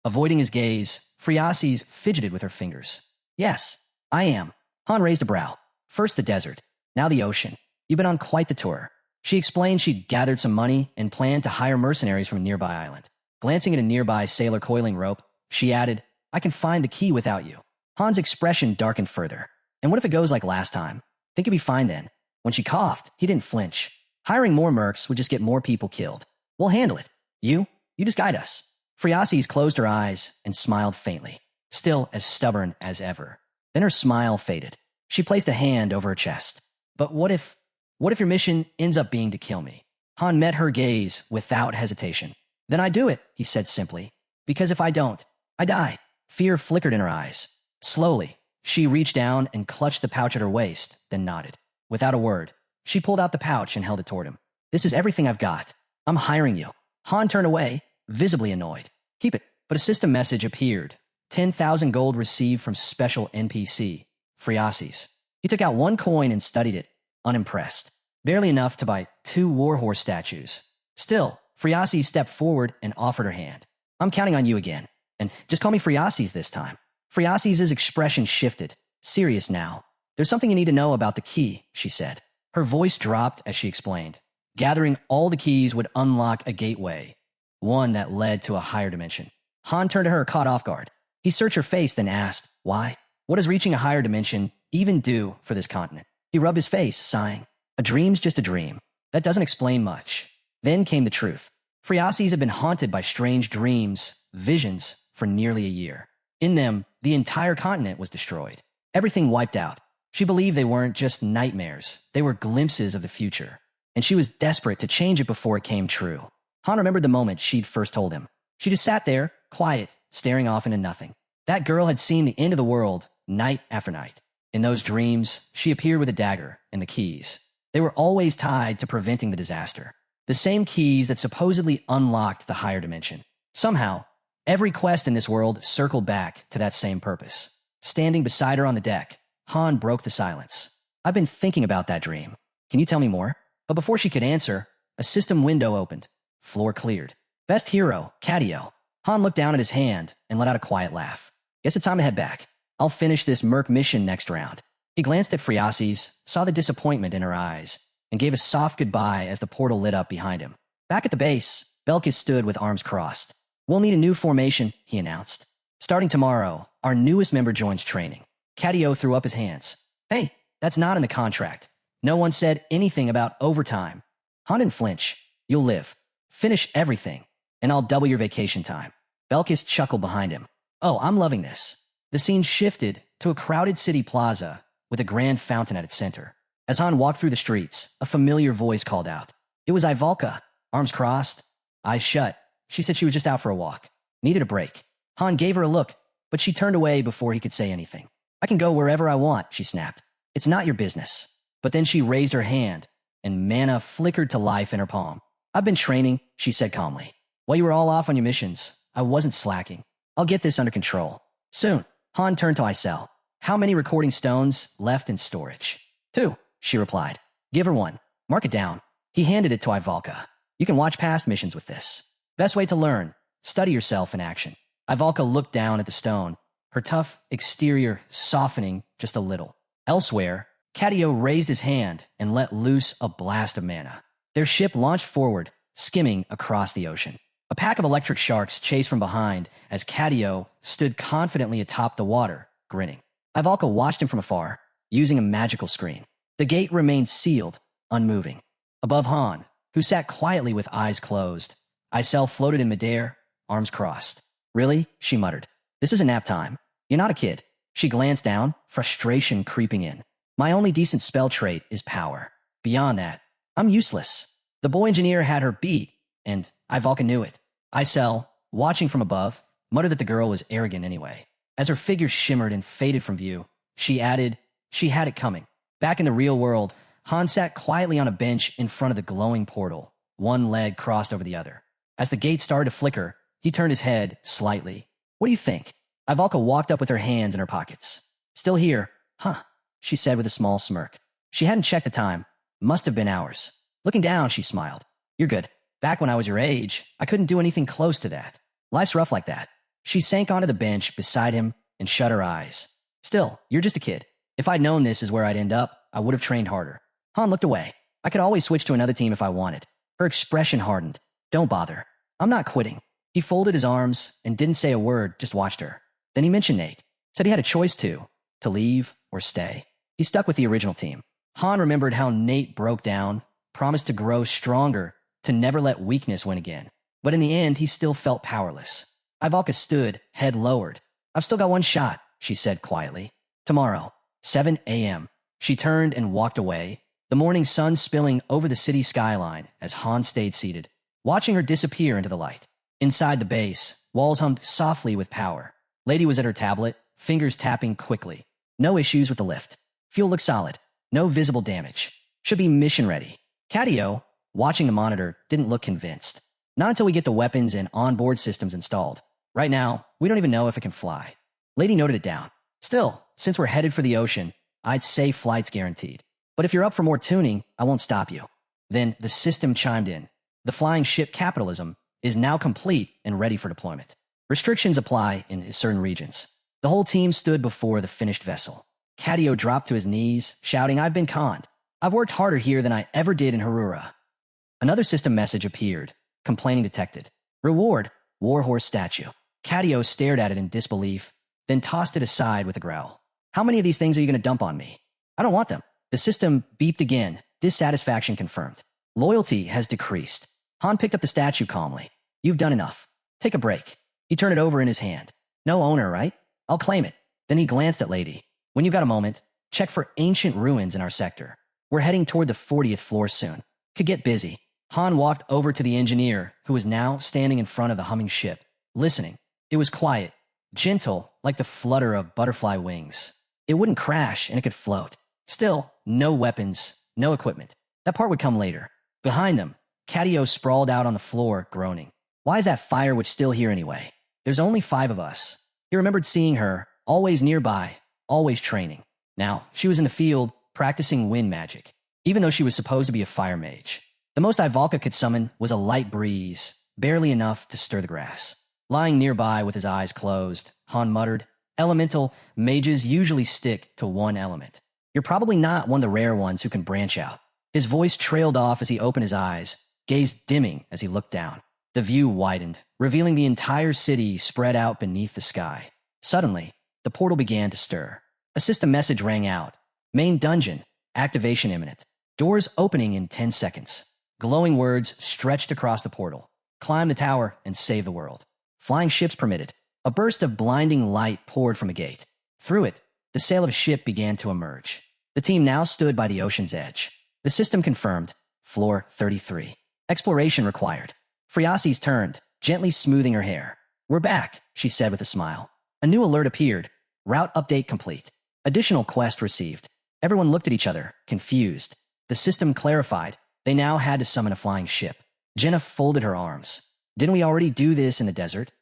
Avoiding his gaze, Phreases fidgeted with her fingers. Yes, I am. Han raised a brow. First the desert, now the ocean. You've been on quite the tour. She explained she'd gathered some money and planned to hire mercenaries from a nearby island. Glancing at a nearby sailor coiling rope, she added, I can find the key without you. Han's expression darkened further. And what if it goes like last time? Think you'd be fine then. When she coughed, he didn't flinch. Hiring more mercs would just get more people killed. We'll handle it. You just guide us. Phreases closed her eyes and smiled faintly, still as stubborn as ever. Then her smile faded. She placed a hand over her chest. But what if your mission ends up being to kill me? Han met her gaze without hesitation. Then I do it, he said simply. Because if I don't, I die. Fear flickered in her eyes. Slowly, she reached down and clutched the pouch at her waist, then nodded. Without a word, she pulled out the pouch and held it toward him. This is everything I've got. I'm hiring you. Han turned away, visibly annoyed. Keep it. But a system message appeared. 10,000 gold received from special NPC, Phreases. He took out one coin and studied it, unimpressed. Barely enough to buy 2 warhorse statues. Still, Phreases stepped forward and offered her hand. I'm counting on you again. And just call me Phreases this time. Phreases' expression shifted. Serious now. There's something you need to know about the key, she said. Her voice dropped as she explained. Gathering all the keys would unlock a gateway, one that led to a higher dimension. Han turned to her, caught off guard. He searched her face, then asked, why? What does reaching a higher dimension even do for this continent? He rubbed his face, sighing. A dream's just a dream. That doesn't explain much. Then came the truth. Phreases had been haunted by strange dreams, visions, for nearly a year. In them, the entire continent was destroyed. Everything wiped out. She believed they weren't just nightmares. They were glimpses of the future. And she was desperate to change it before it came true. Han remembered the moment she'd first told him. She just sat there, quiet, staring off into nothing. That girl had seen the end of the world, night after night. In those dreams, she appeared with a dagger and the keys. They were always tied to preventing the disaster. The same keys that supposedly unlocked the higher dimension. Somehow, every quest in this world circled back to that same purpose. Standing beside her on the deck, Han broke the silence. I've been thinking about that dream. Can you tell me more? But before she could answer, a system window opened. Floor cleared. Best hero, Catio. Han looked down at his hand and let out a quiet laugh. Guess it's time to head back. I'll finish this merc mission next round. He glanced at Phreases, saw the disappointment in her eyes, and gave a soft goodbye as the portal lit up behind him. Back at the base, Belkis stood with arms crossed. We'll need a new formation, he announced. Starting tomorrow, our newest member joins training. Catio threw up his hands. Hey, that's not in the contract. No one said anything about overtime. Han didn't flinch. You'll live. Finish everything, and I'll double your vacation time. Belkis chuckled behind him. Oh, I'm loving this. The scene shifted to a crowded city plaza with a grand fountain at its center. As Han walked through the streets, a familiar voice called out. It was Ivalka, arms crossed, eyes shut. She said she was just out for a walk. Needed a break. Han gave her a look, but she turned away before he could say anything. I can go wherever I want, she snapped. It's not your business. But then she raised her hand, and mana flickered to life in her palm. I've been training, she said calmly. While you were all off on your missions, I wasn't slacking. I'll get this under control. Soon. Han turned to Isel. How many recording stones left in storage? 2, she replied. Give her 1. Mark it down. He handed it to Ivalka. You can watch past missions with this. Best way to learn. Study yourself in action. Ivalka looked down at the stone, her tough exterior softening just a little. Elsewhere, Catio raised his hand and let loose a blast of mana. Their ship launched forward, skimming across the ocean. A pack of electric sharks chased from behind as Catio stood confidently atop the water, grinning. Ivalka watched him from afar, using a magical screen. The gate remained sealed, unmoving. Above Han, who sat quietly with eyes closed, Isel floated in midair, arms crossed. "Really?" she muttered. "This isn't nap time. You're not a kid." She glanced down, frustration creeping in. "My only decent spell trait is power. Beyond that, I'm useless." The boy engineer had her beat, and Ivalka knew it. Isel, watching from above, muttered that the girl was arrogant anyway. As her figure shimmered and faded from view, she added, she had it coming. Back in the real world, Han sat quietly on a bench in front of the glowing portal, one leg crossed over the other. As the gate started to flicker, he turned his head slightly. "What do you think?" Ivalka walked up with her hands in her pockets. "Still here, huh?" she said with a small smirk. She hadn't checked the time. Must have been hours. Looking down, she smiled. "You're good. Back when I was your age, I couldn't do anything close to that. Life's rough like that." She sank onto the bench beside him and shut her eyes. "Still, you're just a kid. If I'd known this is where I'd end up, I would have trained harder." Han looked away. "I could always switch to another team if I wanted." Her expression hardened. "Don't bother. I'm not quitting." He folded his arms and didn't say a word, just watched her. Then he mentioned Nate. Said he had a choice to leave or stay. He stuck with the original team. Han remembered how Nate broke down, promised to grow stronger, to never let weakness win again. But in the end, he still felt powerless. Ivalka stood, head lowered. "I've still got one shot," she said quietly. "Tomorrow, 7 a.m. She turned and walked away, the morning sun spilling over the city skyline as Han stayed seated, watching her disappear into the light. Inside the base, walls hummed softly with power. Lady was at her tablet, fingers tapping quickly. No issues with the lift. Fuel looked solid. No visible damage. Should be mission ready. Catio, watching the monitor, didn't look convinced. "Not until we get the weapons and onboard systems installed. Right now, we don't even know if it can fly." Lady noted it down. "Still, since we're headed for the ocean, I'd say flight's guaranteed. But if you're up for more tuning, I won't stop you." Then the system chimed in. "The flying ship capitalism is now complete and ready for deployment. Restrictions apply in certain regions." The whole team stood before the finished vessel. Catio dropped to his knees, shouting, "I've been conned. I've worked harder here than I ever did in Harura." Another system message appeared, complaining detected. "Reward, warhorse statue." Catio stared at it in disbelief, then tossed it aside with a growl. "How many of these things are you going to dump on me?" "I don't want them." The system beeped again, dissatisfaction confirmed. "Loyalty has decreased." Han picked up the statue calmly. "You've done enough. Take a break." He turned it over in his hand. "No owner, right? I'll claim it." Then he glanced at Lady. "When you've got a moment, check for ancient ruins in our sector. We're heading toward the 40th floor soon. Could get busy." Han walked over to the engineer, who was now standing in front of the humming ship, listening. It was quiet, gentle, like the flutter of butterfly wings. It wouldn't crash and it could float. Still, no weapons, no equipment. That part would come later. Behind them, Catio sprawled out on the floor, groaning. "Why is that firewitch still here anyway? There's only 5 of us." He remembered seeing her, always nearby, always training. Now, she was in the field, practicing wind magic, even though she was supposed to be a fire mage. The most Ivalka could summon was a light breeze, barely enough to stir the grass. Lying nearby with his eyes closed, Han muttered, "Elemental mages usually stick to one element. You're probably not one of the rare ones who can branch out." His voice trailed off as he opened his eyes, gaze dimming as he looked down. The view widened, revealing the entire city spread out beneath the sky. Suddenly, the portal began to stir. A system message rang out. "Main dungeon, activation imminent. Doors opening in 10 seconds. Glowing words stretched across the portal. Climb the tower and save the world. Flying ships permitted." A burst of blinding light poured from a gate. Through it, the sail of a ship began to emerge. The team now stood by the ocean's edge. The system confirmed. Floor 33. Exploration required. Friasis turned, gently smoothing her hair. "We're back," she said with a smile. A new alert appeared. Route update complete. Additional quest received. Everyone looked at each other, confused. The system clarified. They now had to summon a flying ship. Jenna folded her arms. "Didn't we already do this in the desert?"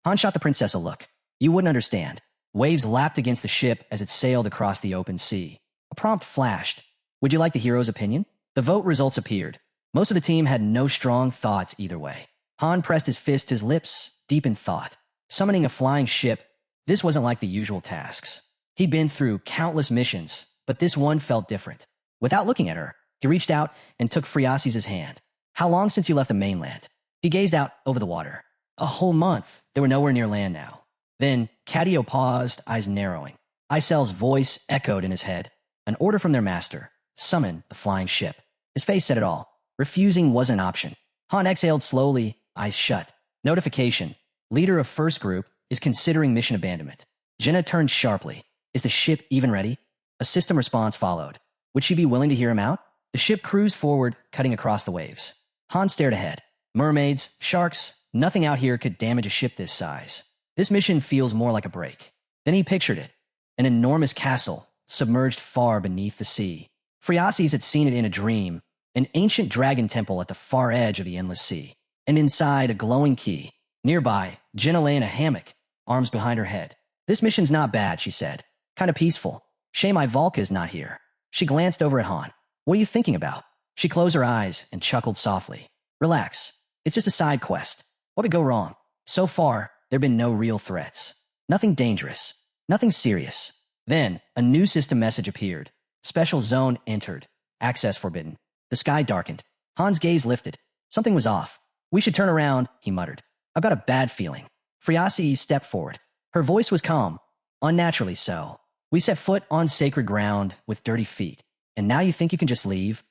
Han shot the princess a look. "You wouldn't understand." Waves lapped against the ship as it sailed across the open sea. A prompt flashed. "Would you like the hero's opinion?" The vote results appeared. Most of the team had no strong thoughts either way. Han pressed his fist to his lips, deep in thought. Summoning a flying ship, this wasn't like the usual tasks. He'd been through countless missions, but this one felt different. Without looking at her, he reached out and took Friasi's hand. How long since you left the mainland? He gazed out over the water. A whole month. They were nowhere near land now. Then, Cadio paused, eyes narrowing. Isel's voice echoed in his head. An order from their master. Summon the flying ship. His face said it all. Refusing was an option. Han exhaled slowly, eyes shut. Notification. Leader of first group is considering mission abandonment. Jenna turned sharply. Is the ship even ready? A system response followed. Would she be willing to hear him out? The ship cruised forward, cutting across the waves. Han stared ahead. Mermaids, sharks, nothing out here could damage a ship this size. This mission feels more like a break. Then he pictured it. An enormous castle, submerged far beneath the sea. Friasi's had seen it in a dream, an ancient dragon temple at the far edge of the endless sea. And inside, a glowing key. Nearby, Jenna lay in a hammock, arms behind her head. This mission's not bad, she said. Kinda peaceful. Shame Ivalka's not here. She glanced over at Han. What are you thinking about? She closed her eyes and chuckled softly. Relax. It's just a side quest. What could go wrong? So far, there've been no real threats. Nothing dangerous. Nothing serious. Then, a new system message appeared. Special zone entered. Access forbidden. The sky darkened. Han's gaze lifted. Something was off. We should turn around, he muttered. I've got a bad feeling. Friasi stepped forward. Her voice was calm. Unnaturally so. We set foot on sacred ground with dirty feet. And now you think you can just leave?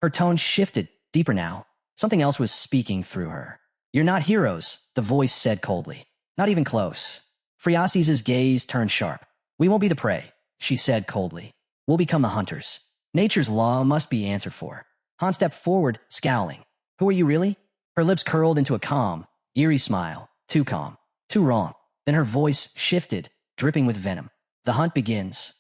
Her tone shifted, deeper now. Something else was speaking through her. You're not heroes, the voice said coldly. Not even close. Friasi's gaze turned sharp. We won't be the prey, she said coldly. We'll become the hunters. Nature's law must be answered for. Han stepped forward, scowling. Who are you really? Her lips curled into a calm, eerie smile. Too calm. Too wrong. Then her voice shifted, dripping with venom. The hunt begins.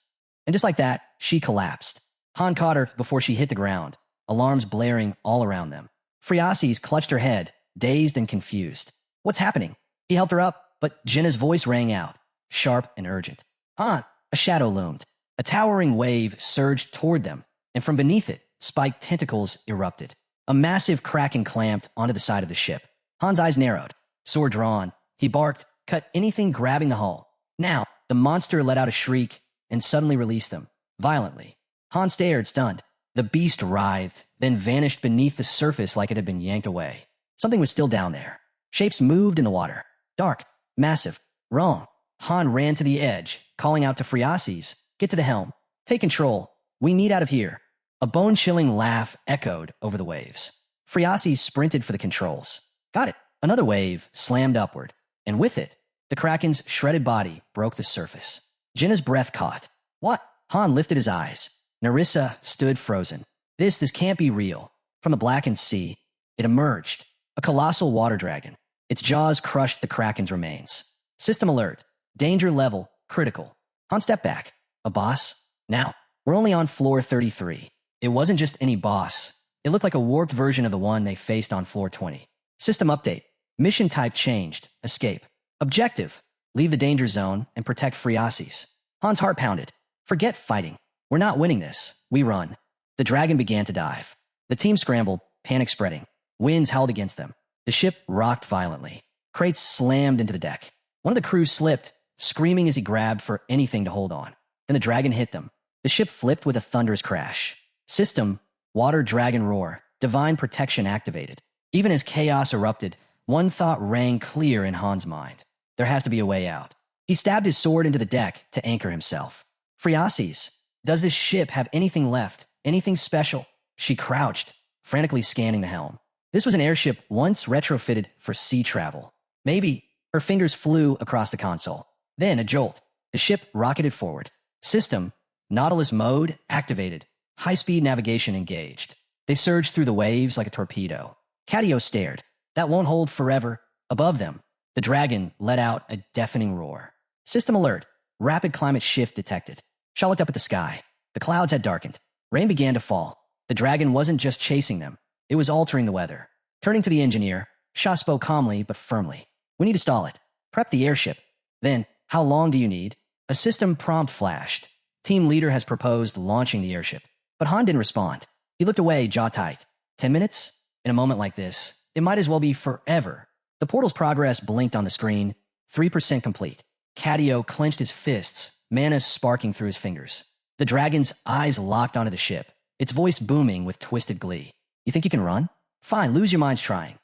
And just like that, she collapsed. Han caught her before she hit the ground, alarms blaring all around them. Friasi's clutched her head, dazed and confused. What's happening? He helped her up, but Jenna's voice rang out, sharp and urgent. Han! A shadow loomed. A towering wave surged toward them, and from beneath it, spiked tentacles erupted. A massive kraken clamped onto the side of the ship. Han's eyes narrowed. Sword drawn, he barked, cut anything grabbing the hull. Now, the monster let out a shriek and suddenly released them, violently. Han stared, stunned. The beast writhed, then vanished beneath the surface like it had been yanked away. Something was still down there. Shapes moved in the water. Dark, massive, wrong. Han ran to the edge, calling out to Friasi's. Get to the helm. Take control. We need out of here. A bone-chilling laugh echoed over the waves. Friasi sprinted for the controls. Got it. Another wave slammed upward, and with it, the Kraken's shredded body broke the surface. Jenna's breath caught. What? Han lifted his eyes. Narissa stood frozen. This can't be real. From the blackened sea, it emerged. A colossal water dragon. Its jaws crushed the Kraken's remains. System alert. Danger level critical. Han stepped back. A boss? Now, we're only on floor 33. It wasn't just any boss. It looked like a warped version of the one they faced on floor 20. System update. Mission type changed. Escape. Objective. Leave the danger zone and protect Friasi's. Han's heart pounded. Forget fighting. We're not winning this. We run. The dragon began to dive. The team scrambled, panic spreading. Winds howled against them. The ship rocked violently. Crates slammed into the deck. One of the crew slipped, screaming as he grabbed for anything to hold on. Then the dragon hit them. The ship flipped with a thunderous crash. System, water dragon roar, divine protection activated. Even as chaos erupted, one thought rang clear in Han's mind. There has to be a way out. He stabbed his sword into the deck to anchor himself. Friasi's. Does this ship have anything left? Anything special? She crouched, frantically scanning the helm. This was an airship once retrofitted for sea travel. Maybe. Her fingers flew across the console. Then a jolt. The ship rocketed forward. System, Nautilus mode activated. High-speed navigation engaged. They surged through the waves like a torpedo. Cadio stared. That won't hold forever. Above them, the dragon let out a deafening roar. System alert. Rapid climate shift detected. Shaw looked up at the sky. The clouds had darkened. Rain began to fall. The dragon wasn't just chasing them. It was altering the weather. Turning to the engineer, Shaw spoke calmly but firmly. We need to stall it. Prep the airship. Then, how long do you need? A system prompt flashed. Team leader has proposed launching the airship. But Han didn't respond. He looked away, jaw tight. 10 minutes? In a moment like this, it might as well be forever. The portal's progress blinked on the screen. 3% complete. Cadio clenched his fists, mana sparking through his fingers. The dragon's eyes locked onto the ship, its voice booming with twisted glee. You think you can run? Fine, lose your minds trying.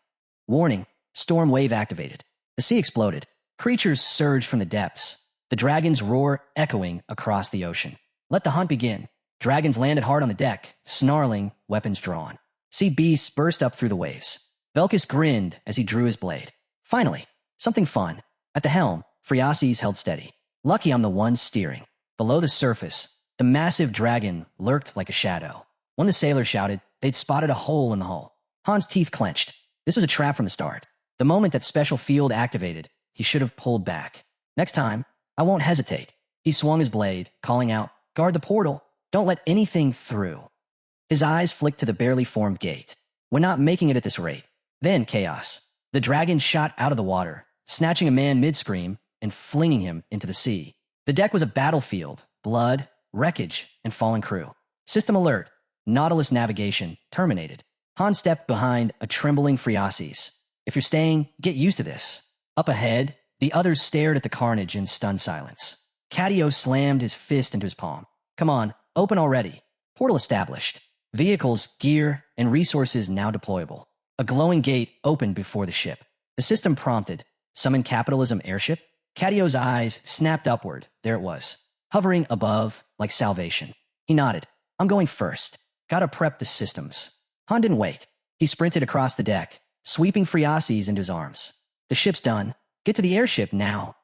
Warning, storm wave activated. The sea exploded. Creatures surged from the depths, the dragon's roar echoing across the ocean. Let the hunt begin. Dragons landed hard on the deck, snarling, weapons drawn. Sea beasts burst up through the waves. Velkus grinned as he drew his blade. Finally, something fun. At the helm, Phreases held steady. Lucky I'm the one steering. Below the surface, the massive dragon lurked like a shadow. When the sailors shouted, they'd spotted a hole in the hull. Han's teeth clenched. This was a trap from the start. The moment that special field activated, he should have pulled back. Next time, I won't hesitate. He swung his blade, calling out, guard the portal. Don't let anything through. His eyes flicked to the barely formed gate. We're not making it at this rate. Then chaos. The dragon shot out of the water, snatching a man mid-scream and flinging him into the sea. The deck was a battlefield, blood, wreckage, and fallen crew. System alert. Nautilus navigation terminated. Han stepped behind a trembling Phreases. If you're staying, get used to this. Up ahead, the others stared at the carnage in stunned silence. Cadio slammed his fist into his palm. Come on, open already. Portal established. Vehicles, gear, and resources now deployable. A glowing gate opened before the ship. The system prompted, summon capitalism airship. Cadio's eyes snapped upward. There it was, hovering above like salvation. He nodded. I'm going first. Gotta prep the systems. Han didn't wait. He sprinted across the deck, sweeping Phreases into his arms. The ship's done. Get to the airship now.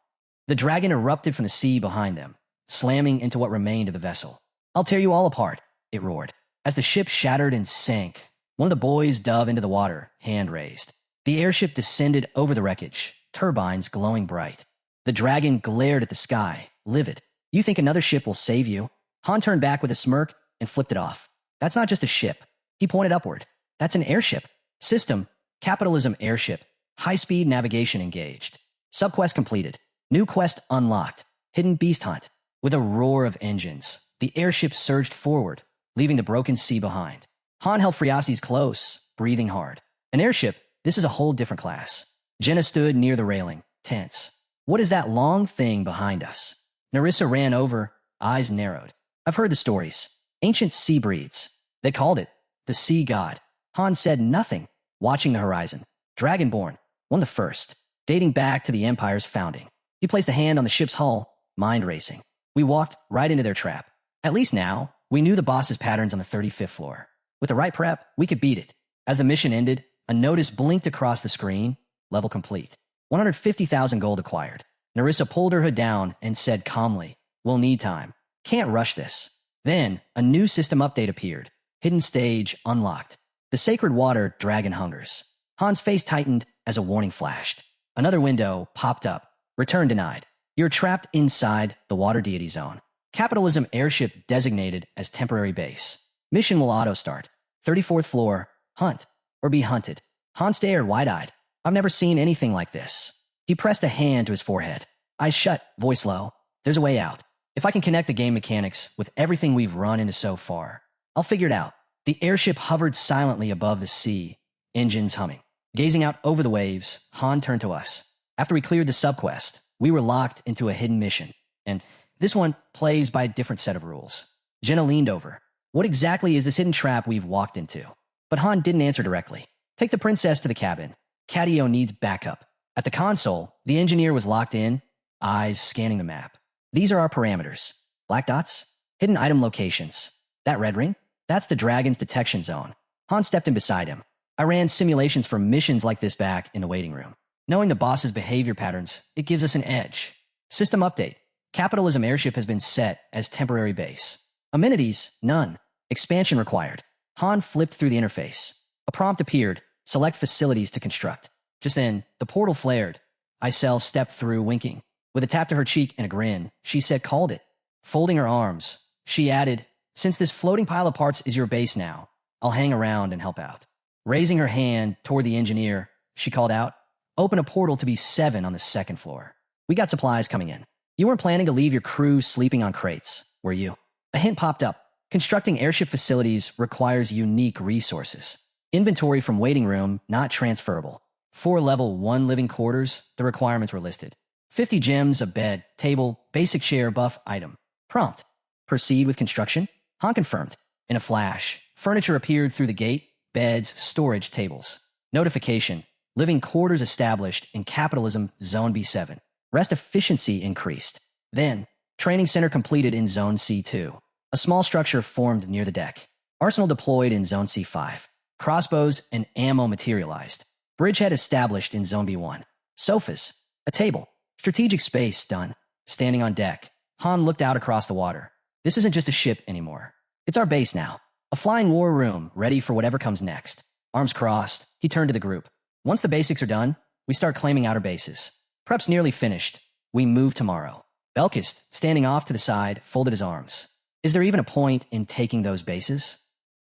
The dragon erupted from the sea behind them, slamming into what remained of the vessel. I'll tear you all apart, it roared. As the ship shattered and sank, one of the boys dove into the water, hand raised. The airship descended over the wreckage, turbines glowing bright. The dragon glared at the sky, livid. You think another ship will save you? Han turned back with a smirk and flipped it off. That's not just a ship. He pointed upward. That's an airship. System, capitalism airship. High-speed navigation engaged. Subquest completed. New quest unlocked. Hidden beast hunt. With a roar of engines, the airship surged forward, leaving the broken sea behind. Han held Phreases close, breathing hard. An airship, this is a whole different class. Jenna stood near the railing, tense. What is that long thing behind us? Narissa ran over, eyes narrowed. I've heard the stories. Ancient sea breeds. They called it the sea god. Han said nothing, watching the horizon. Dragonborn, one of the first, dating back to the Empire's founding. He placed a hand on the ship's hull, mind racing. We walked right into their trap. At least now, we knew the boss's patterns on the 35th floor. With the right prep, we could beat it. As the mission ended, a notice blinked across the screen. Level complete. 150,000 gold acquired. Narissa pulled her hood down and said calmly, we'll need time. Can't rush this. Then, a new system update appeared. Hidden stage unlocked. The sacred water dragon hungers. Han's face tightened as a warning flashed. Another window popped up. Return denied. You're trapped inside the water deity zone. Capitalism airship designated as temporary base. Mission will auto-start. 34th floor, hunt, or be hunted. Han stared wide-eyed. I've never seen anything like this. He pressed a hand to his forehead. Eyes shut, voice low. There's a way out. If I can connect the game mechanics with everything we've run into so far, I'll figure it out. The airship hovered silently above the sea, engines humming. Gazing out over the waves, Han turned to us. After we cleared the subquest, we were locked into a hidden mission. And this one plays by a different set of rules. Jenna leaned over. What exactly is this hidden trap we've walked into? But Han didn't answer directly. Take the princess to the cabin. Cadio needs backup. At the console, the engineer was locked in, eyes scanning the map. These are our parameters. Black dots, hidden item locations. That red ring? That's the dragon's detection zone. Han stepped in beside him. I ran simulations for missions like this back in the waiting room. Knowing the boss's behavior patterns, it gives us an edge. System update. Capitalism airship has been set as temporary base. Amenities, none. Expansion required. Han flipped through the interface. A prompt appeared. Select facilities to construct. Just then, the portal flared. Isel stepped through, winking. With a tap to her cheek and a grin, she said, called it. Folding her arms, she added, since this floating pile of parts is your base now, I'll hang around and help out. Raising her hand toward the engineer, she called out, open a portal to B7 on the 2nd floor. We got supplies coming in. You weren't planning to leave your crew sleeping on crates, were you? A hint popped up. Constructing airship facilities requires unique resources. Inventory from waiting room, not transferable. 4 level 1 living quarters, the requirements were listed. 50 gems, a bed, table, basic share buff item. Prompt. Proceed with construction? Han confirmed. In a flash, furniture appeared through the gate, beds, storage tables. Notification. Living quarters established in Capitalism Zone B7. Rest efficiency increased. Then, training center completed in Zone C2. A small structure formed near the deck. Arsenal deployed in Zone C5. Crossbows and ammo materialized. Bridgehead established in Zone B1. Sofas. A table. Strategic space done. Standing on deck, Han looked out across the water. This isn't just a ship anymore. It's our base now. A flying war room ready for whatever comes next. Arms crossed, he turned to the group. Once the basics are done, we start claiming outer bases. Prep's nearly finished. We move tomorrow. Belkist, standing off to the side, folded his arms. Is there even a point in taking those bases?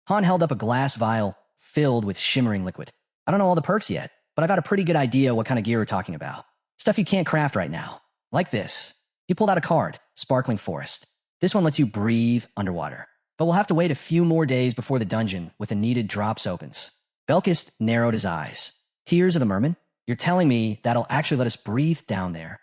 Han held up a glass vial filled with shimmering liquid. I don't know all the perks yet, but I've got a pretty good idea what kind of gear we're talking about. Stuff you can't craft right now. Like this. He pulled out a card, Sparkling Forest. This one lets you breathe underwater. But we'll have to wait a few more days before the dungeon with the needed drops opens. Belkist narrowed his eyes. Tears of the Merman? You're telling me that'll actually let us breathe down there?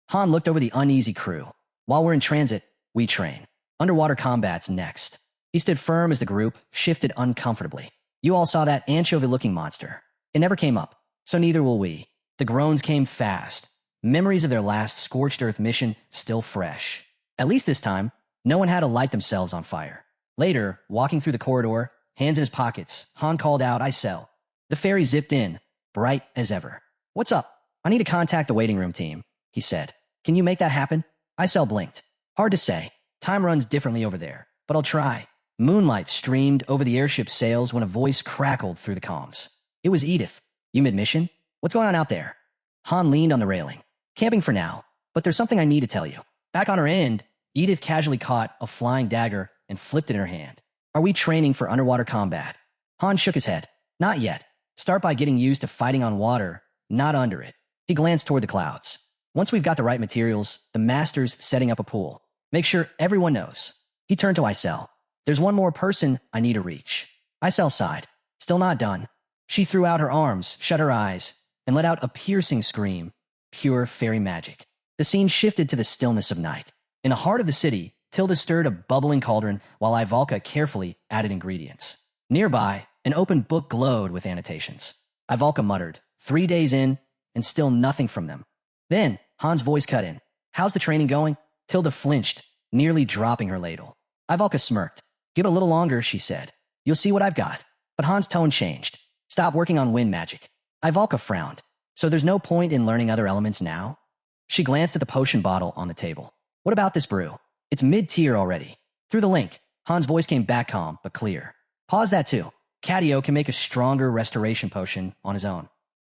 Han looked over the uneasy crew. While we're in transit, we train. Underwater combat's next. He stood firm as the group shifted uncomfortably. You all saw that anchovy-looking monster. It never came up, so neither will we. The groans came fast. Memories of their last scorched earth mission still fresh. At least this time, no one had to light themselves on fire. Later, walking through the corridor, hands in his pockets, Han called out, Isel. The ferry zipped in, bright as ever. What's up? I need to contact the waiting room team, he said. Can you make that happen? Isel blinked. Hard to say. Time runs differently over there, but I'll try. Moonlight streamed over the airship's sails when a voice crackled through the comms. It was Edith. You mid-mission? What's going on out there? Han leaned on the railing. Camping for now, but there's something I need to tell you. Back on her end, Edith casually caught a flying dagger and flipped it in her hand. Are we training for underwater combat? Han shook his head. Not yet. Start by getting used to fighting on water, not under it. He glanced toward the clouds. Once we've got the right materials, the master's setting up a pool. Make sure everyone knows. He turned to Isel. There's one more person I need to reach. Isel sighed. Still not done. She threw out her arms, shut her eyes, and let out a piercing scream. Pure fairy magic. The scene shifted to the stillness of night. In the heart of the city, Tilda stirred a bubbling cauldron while Ivalka carefully added ingredients. Nearby, an open book glowed with annotations. Ivalka muttered, 3 days in, and still nothing from them. Then, Han's voice cut in. How's the training going? Tilda flinched, nearly dropping her ladle. Ivalka smirked. Give it a little longer, she said. You'll see what I've got. But Han's tone changed. Stop working on wind magic. Ivalka frowned. So there's no point in learning other elements now? She glanced at the potion bottle on the table. What about this brew? It's mid-tier already. Through the link, Han's voice came back calm, but clear. Pause that too. Cadio can make a stronger restoration potion on his own.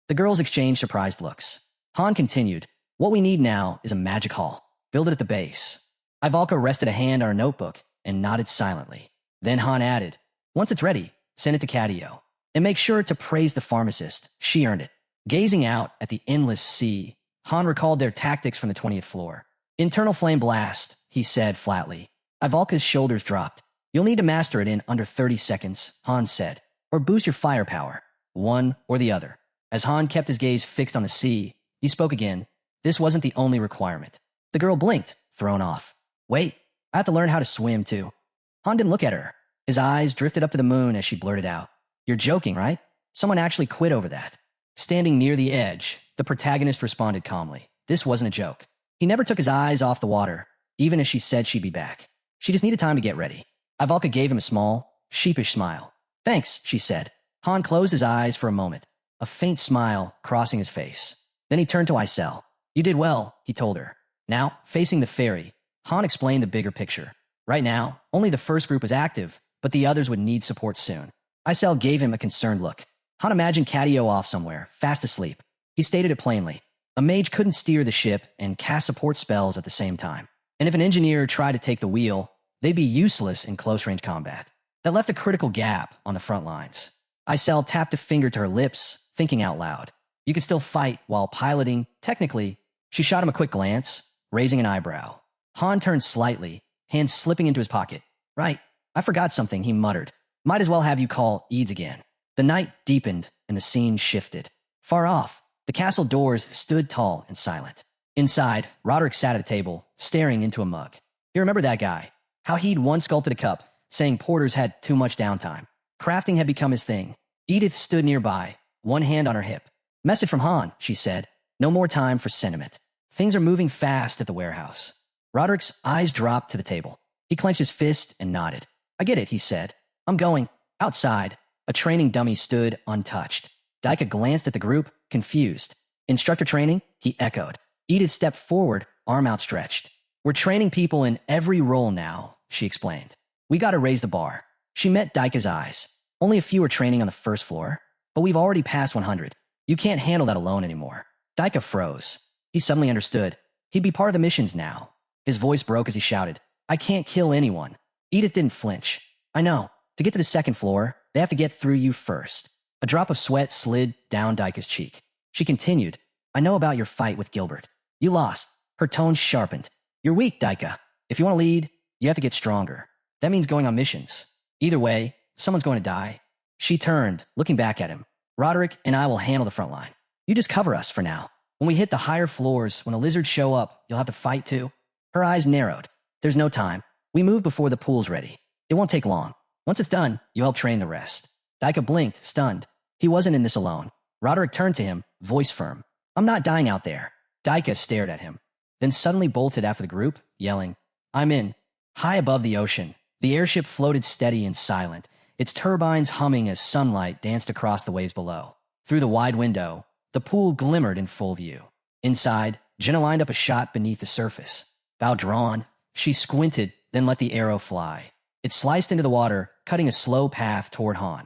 The girls exchanged surprised looks. Han continued, what we need now is a magic hall. Build it at the base. Ivalka rested a hand on her notebook and nodded silently. Then Han added, once it's ready, send it to Cadio. And make sure to praise the pharmacist. She earned it. Gazing out at the endless sea, Han recalled their tactics from the 20th floor. Internal flame blast, he said flatly. Ivalka's shoulders dropped. You'll need to master it in under 30 seconds, Han said, or boost your firepower. One or the other. As Han kept his gaze fixed on the sea, he spoke again. This wasn't the only requirement. The girl blinked, thrown off. Wait, I have to learn how to swim too. Han didn't look at her. His eyes drifted up to the moon as she blurted out. You're joking, right? Someone actually quit over that. Standing near the edge, the protagonist responded calmly. This wasn't a joke. He never took his eyes off the water, even as she said she'd be back. She just needed time to get ready. Ivalka gave him a small, sheepish smile. Thanks, she said. Han closed his eyes for a moment, a faint smile crossing his face. Then he turned to Isel. You did well, he told her. Now, facing the ferry, Han explained the bigger picture. Right now, only the first group was active, but the others would need support soon. Isel gave him a concerned look. Han imagined Cadio off somewhere, fast asleep. He stated it plainly. A mage couldn't steer the ship and cast support spells at the same time. And if an engineer tried to take the wheel, they'd be useless in close-range combat. That left a critical gap on the front lines. Isel tapped a finger to her lips, thinking out loud. You could still fight while piloting, technically. She shot him a quick glance, raising an eyebrow. Han turned slightly, hands slipping into his pocket. Right, I forgot something, he muttered. Might as well have you call Eads again. The night deepened and the scene shifted. Far off, the castle doors stood tall and silent. Inside, Roderick sat at a table, staring into a mug. You remember that guy? How he'd once sculpted a cup, saying porters had too much downtime. Crafting had become his thing. Edith stood nearby, one hand on her hip. Message from Han, she said. No more time for sentiment. Things are moving fast at the warehouse. Roderick's eyes dropped to the table. He clenched his fist and nodded. I get it, he said. I'm going. Outside, a training dummy stood untouched. Daika glanced at the group, confused. Instructor training? He echoed. Edith stepped forward, arm outstretched. We're training people in every role now, she explained. We gotta raise the bar. She met Daika's eyes. Only a few are training on the first floor, but we've already passed 100. You can't handle that alone anymore. Daika froze. He suddenly understood. He'd be part of the missions now. His voice broke as he shouted, I can't kill anyone. Edith didn't flinch. I know. To get to the second floor, they have to get through you first. A drop of sweat slid down Daika's cheek. She continued, I know about your fight with Gilbert. You lost. Her tone sharpened. You're weak, Daika. If you want to lead, you have to get stronger. That means going on missions. Either way, someone's going to die. She turned, looking back at him. Roderick and I will handle the front line. You just cover us for now. When we hit the higher floors, when the lizards show up, you'll have to fight too. Her eyes narrowed. There's no time. We move before the pool's ready. It won't take long. Once it's done, you help train the rest. Daika blinked, stunned. He wasn't in this alone. Roderick turned to him, voice firm. I'm not dying out there. Daika stared at him, then suddenly bolted after the group, yelling, I'm in. High above the ocean, the airship floated steady and silent, its turbines humming as sunlight danced across the waves below. Through the wide window, the pool glimmered in full view. Inside, Jenna lined up a shot beneath the surface. Bow drawn, she squinted, then let the arrow fly. It sliced into the water, cutting a slow path toward Han,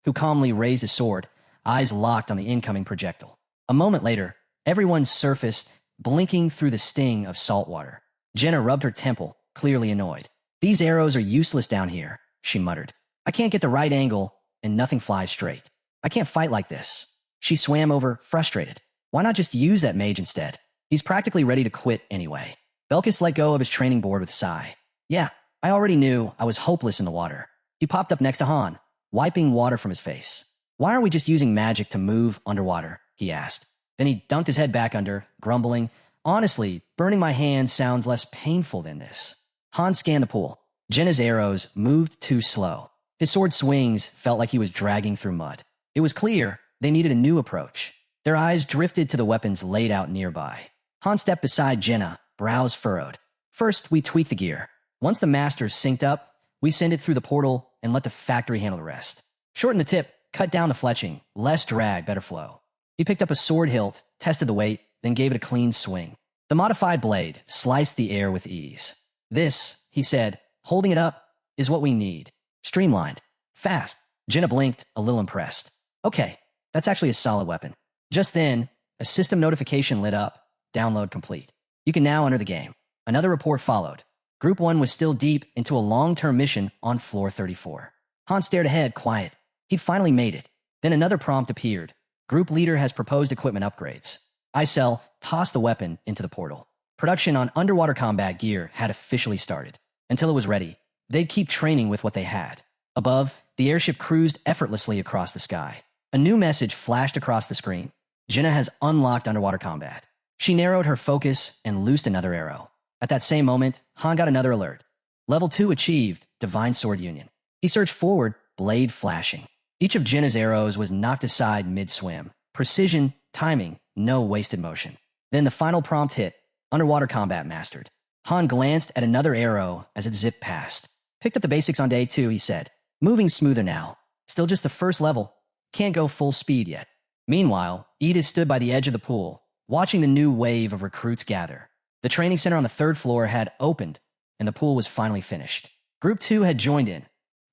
who calmly raised his sword, eyes locked on the incoming projectile. A moment later, everyone surfaced, blinking through the sting of salt water. Jenna rubbed her temple, clearly annoyed. These arrows are useless down here, she muttered. I can't get the right angle, and nothing flies straight. I can't fight like this. She swam over, frustrated. Why not just use that mage instead? He's practically ready to quit anyway. Belkis let go of his training board with a sigh. Yeah, I already knew I was hopeless in the water. He popped up next to Han, wiping water from his face. Why aren't we just using magic to move underwater? He asked. Then he dunked his head back under, grumbling, honestly, burning my hand sounds less painful than this. Han scanned the pool. Jenna's arrows moved too slow. His sword swings felt like he was dragging through mud. It was clear they needed a new approach. Their eyes drifted to the weapons laid out nearby. Han stepped beside Jenna, brows furrowed. First, we tweak the gear. Once the master's synced up, we send it through the portal and let the factory handle the rest. Shorten the tip, cut down the fletching, less drag, better flow. He picked up a sword hilt, tested the weight, then gave it a clean swing. The modified blade sliced the air with ease. This, he said, holding it up, is what we need. Streamlined. Fast. Jenna blinked, a little impressed. Okay, that's actually a solid weapon. Just then, a system notification lit up. Download complete. You can now enter the game. Another report followed. Group 1 was still deep into a long-term mission on floor 34. Han stared ahead, quiet. He'd finally made it. Then another prompt appeared. Group leader has proposed equipment upgrades. Isel tossed the weapon into the portal. Production on underwater combat gear had officially started. Until it was ready, they'd keep training with what they had. Above, the airship cruised effortlessly across the sky. A new message flashed across the screen. Jenna has unlocked underwater combat. She narrowed her focus and loosed another arrow. At that same moment, Han got another alert. Level 2 achieved, Divine Sword Union. He surged forward, blade flashing. Each of Jenna's arrows was knocked aside mid-swim. Precision, timing, no wasted motion. Then the final prompt hit, underwater combat mastered. Han glanced at another arrow as it zipped past. Picked up the basics on day 2, he said. Moving smoother now. Still just the first level. Can't go full speed yet. Meanwhile, Edith stood by the edge of the pool, watching the new wave of recruits gather. The training center on the 3rd floor had opened, and the pool was finally finished. Group 2 had joined in.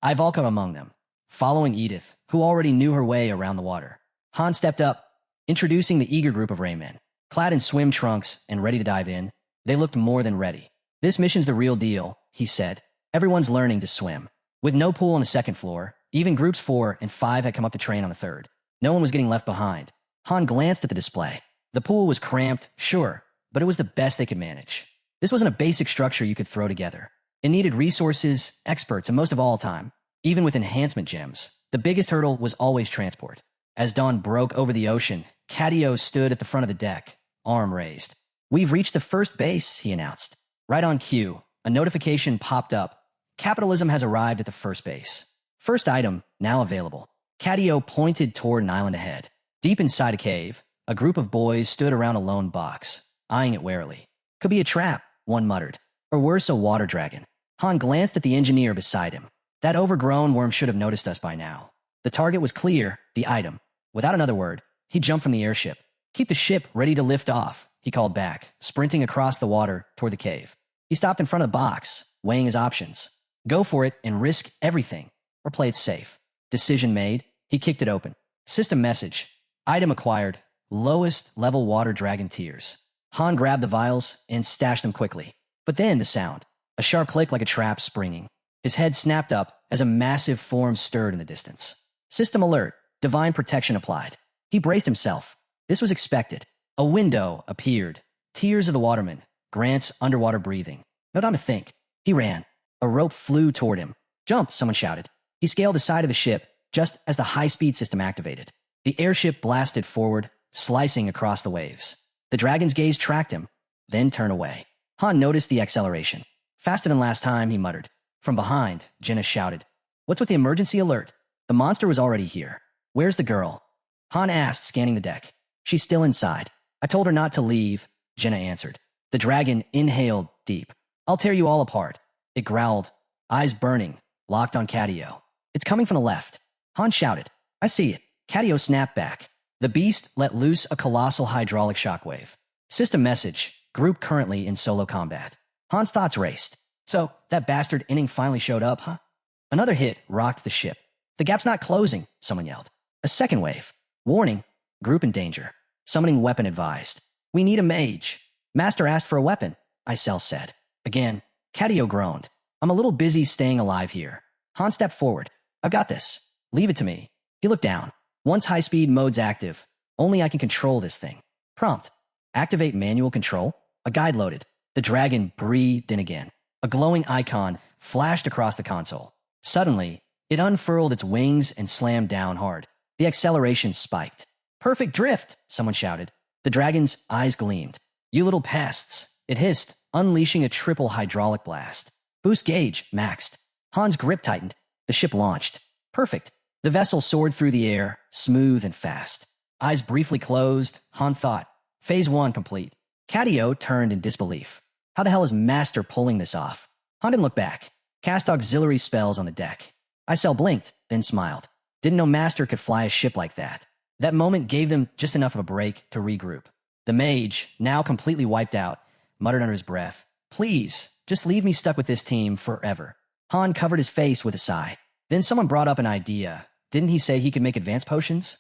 Ivalka among them, following Edith, who already knew her way around the water. Han stepped up, introducing the eager group of Raymen. Clad in swim trunks and ready to dive in, they looked more than ready. This mission's the real deal, he said. Everyone's learning to swim. With no pool on the 2nd floor, even groups 4 and 5 had come up to train on the 3rd. No one was getting left behind. Han glanced at the display. The pool was cramped, sure, but it was the best they could manage. This wasn't a basic structure you could throw together. It needed resources, experts, and most of all time, even with enhancement gems. The biggest hurdle was always transport. As dawn broke over the ocean, Cadio stood at the front of the deck, arm raised. We've reached the first base, he announced. Right on cue, a notification popped up. Capitalism has arrived at the first base. First item, now available. Catio pointed toward an island ahead. Deep inside a cave, a group of boys stood around a lone box, eyeing it warily. Could be a trap, one muttered. Or worse, a water dragon. Han glanced at the engineer beside him. That overgrown worm should have noticed us by now. The target was clear, the item. Without another word, he jumped from the airship. Keep the ship ready to lift off, he called back, sprinting across the water toward the cave. He stopped in front of the box, weighing his options. Go for it and risk everything, or play it safe. Decision made, he kicked it open. System message. Item acquired. Lowest level water dragon tears. Han grabbed the vials and stashed them quickly. But then the sound. A sharp click like a trap springing. His head snapped up as a massive form stirred in the distance. System alert. Divine protection applied. He braced himself. This was expected. A window appeared. Tears of the waterman. Grant's underwater breathing. No time to think. He ran. A rope flew toward him. Jump, someone shouted. He scaled the side of the ship just as the high-speed system activated. The airship blasted forward, slicing across the waves. The dragon's gaze tracked him, then turned away. Han noticed the acceleration. Faster than last time, he muttered. From behind, Jenna shouted. What's with the emergency alert? The monster was already here. Where's the girl? Han asked, scanning the deck. She's still inside. I told her not to leave, Jenna answered. The dragon inhaled deep. I'll tear you all apart. It growled, eyes burning, locked on Catio. It's coming from the left. Han shouted. I see it. Catio snapped back. The beast let loose a colossal hydraulic shockwave. System message. Group currently in solo combat. Han's thoughts raced. So, that bastard inning finally showed up, huh? Another hit rocked the ship. The gap's not closing, someone yelled. A second wave. Warning. Group in danger. Summoning weapon advised. We need a mage. Master asked for a weapon, Isel said. Again, Catio groaned. I'm a little busy staying alive here. Han stepped forward. I've got this. Leave it to me. He looked down. Once high-speed mode's active, only I can control this thing. Prompt. Activate manual control. A guide loaded. The dragon breathed in again. A glowing icon flashed across the console. Suddenly, it unfurled its wings and slammed down hard. The acceleration spiked. Perfect drift, someone shouted. The dragon's eyes gleamed. You little pests, it hissed, unleashing a triple hydraulic blast. Boost gauge, maxed. Han's grip tightened. The ship launched. Perfect. The vessel soared through the air, smooth and fast. Eyes briefly closed, Han thought. Phase 1 complete. Catio turned in disbelief. How the hell is Master pulling this off? Han didn't look back. Cast auxiliary spells on the deck. Isel blinked, then smiled. Didn't know Master could fly a ship like that. That moment gave them just enough of a break to regroup. The mage, now completely wiped out, muttered under his breath. Please, just leave me stuck with this team forever. Han covered his face with a sigh. Then someone brought up an idea. Didn't he say he could make advanced potions?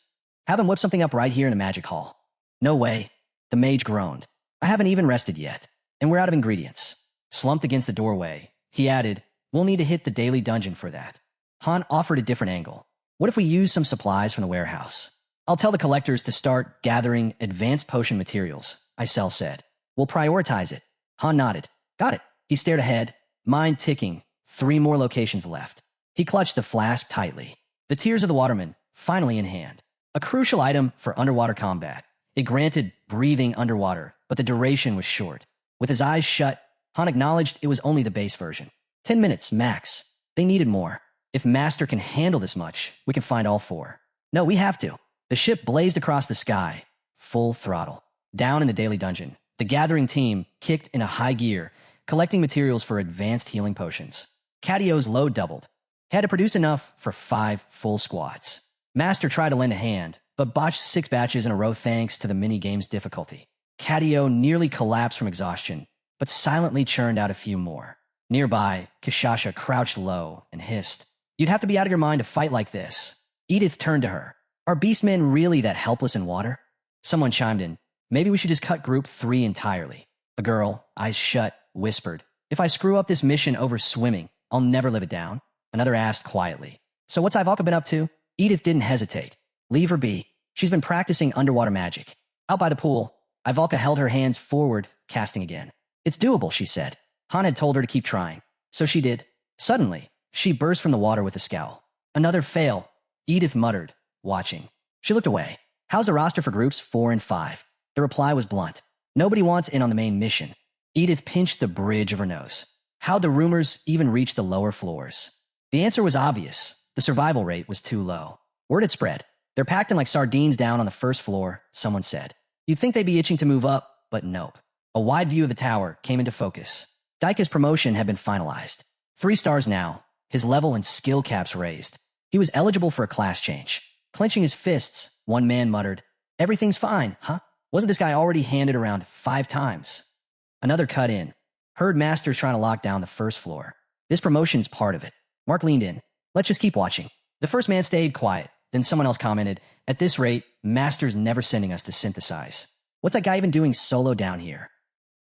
Have him whip something up right here in the magic hall. No way. The mage groaned. I haven't even rested yet, and we're out of ingredients. Slumped against the doorway, he added, we'll need to hit the daily dungeon for that. Han offered a different angle. What if we use some supplies from the warehouse? I'll tell the collectors to start gathering advanced potion materials, Isel said. We'll prioritize it. Han nodded. Got it. He stared ahead, mind ticking. 3 more locations left. He clutched the flask tightly. The tears of the waterman, finally in hand. A crucial item for underwater combat. It granted breathing underwater, but the duration was short. With his eyes shut, Han acknowledged it was only the base version. 10 minutes, max. They needed more. If Master can handle this much, we can find all 4. No, we have to. The ship blazed across the sky, full throttle. Down in the daily dungeon, the gathering team kicked in a high gear, collecting materials for advanced healing potions. Catio's load doubled. He had to produce enough for 5 full squads. Master tried to lend a hand, but botched 6 batches in a row thanks to the mini-game's difficulty. Catio nearly collapsed from exhaustion, but silently churned out a few more. Nearby, Kishasha crouched low and hissed. You'd have to be out of your mind to fight like this. Edith turned to her. Are beastmen really that helpless in water? Someone chimed in. Maybe we should just cut group 3 entirely. A girl, eyes shut, whispered. If I screw up this mission over swimming, I'll never live it down. Another asked quietly. So what's Ivalka been up to? Edith didn't hesitate. Leave her be. She's been practicing underwater magic. Out by the pool, Ivalka held her hands forward, casting again. It's doable, she said. Han had told her to keep trying. So she did. Suddenly, she burst from the water with a scowl. Another fail, Edith muttered, watching. She looked away. How's the roster for groups 4 and 5? The reply was blunt. Nobody wants in on the main mission. Edith pinched the bridge of her nose. How'd the rumors even reach the lower floors? The answer was obvious. The survival rate was too low. Word had spread. They're packed in like sardines down on the first floor, someone said. You'd think they'd be itching to move up, but nope. A wide view of the tower came into focus. Daika's promotion had been finalized. 3 stars now, his level and skill caps raised. He was eligible for a class change. Clenching his fists, one man muttered, "Everything's fine, huh? Wasn't this guy already handed around 5 times?" Another cut in. Heard Masters trying to lock down the first floor. This promotion's part of it. Mark leaned in. "Let's just keep watching." The first man stayed quiet. Then someone else commented, "At this rate, Masters never sending us to synthesize. What's that guy even doing solo down here?"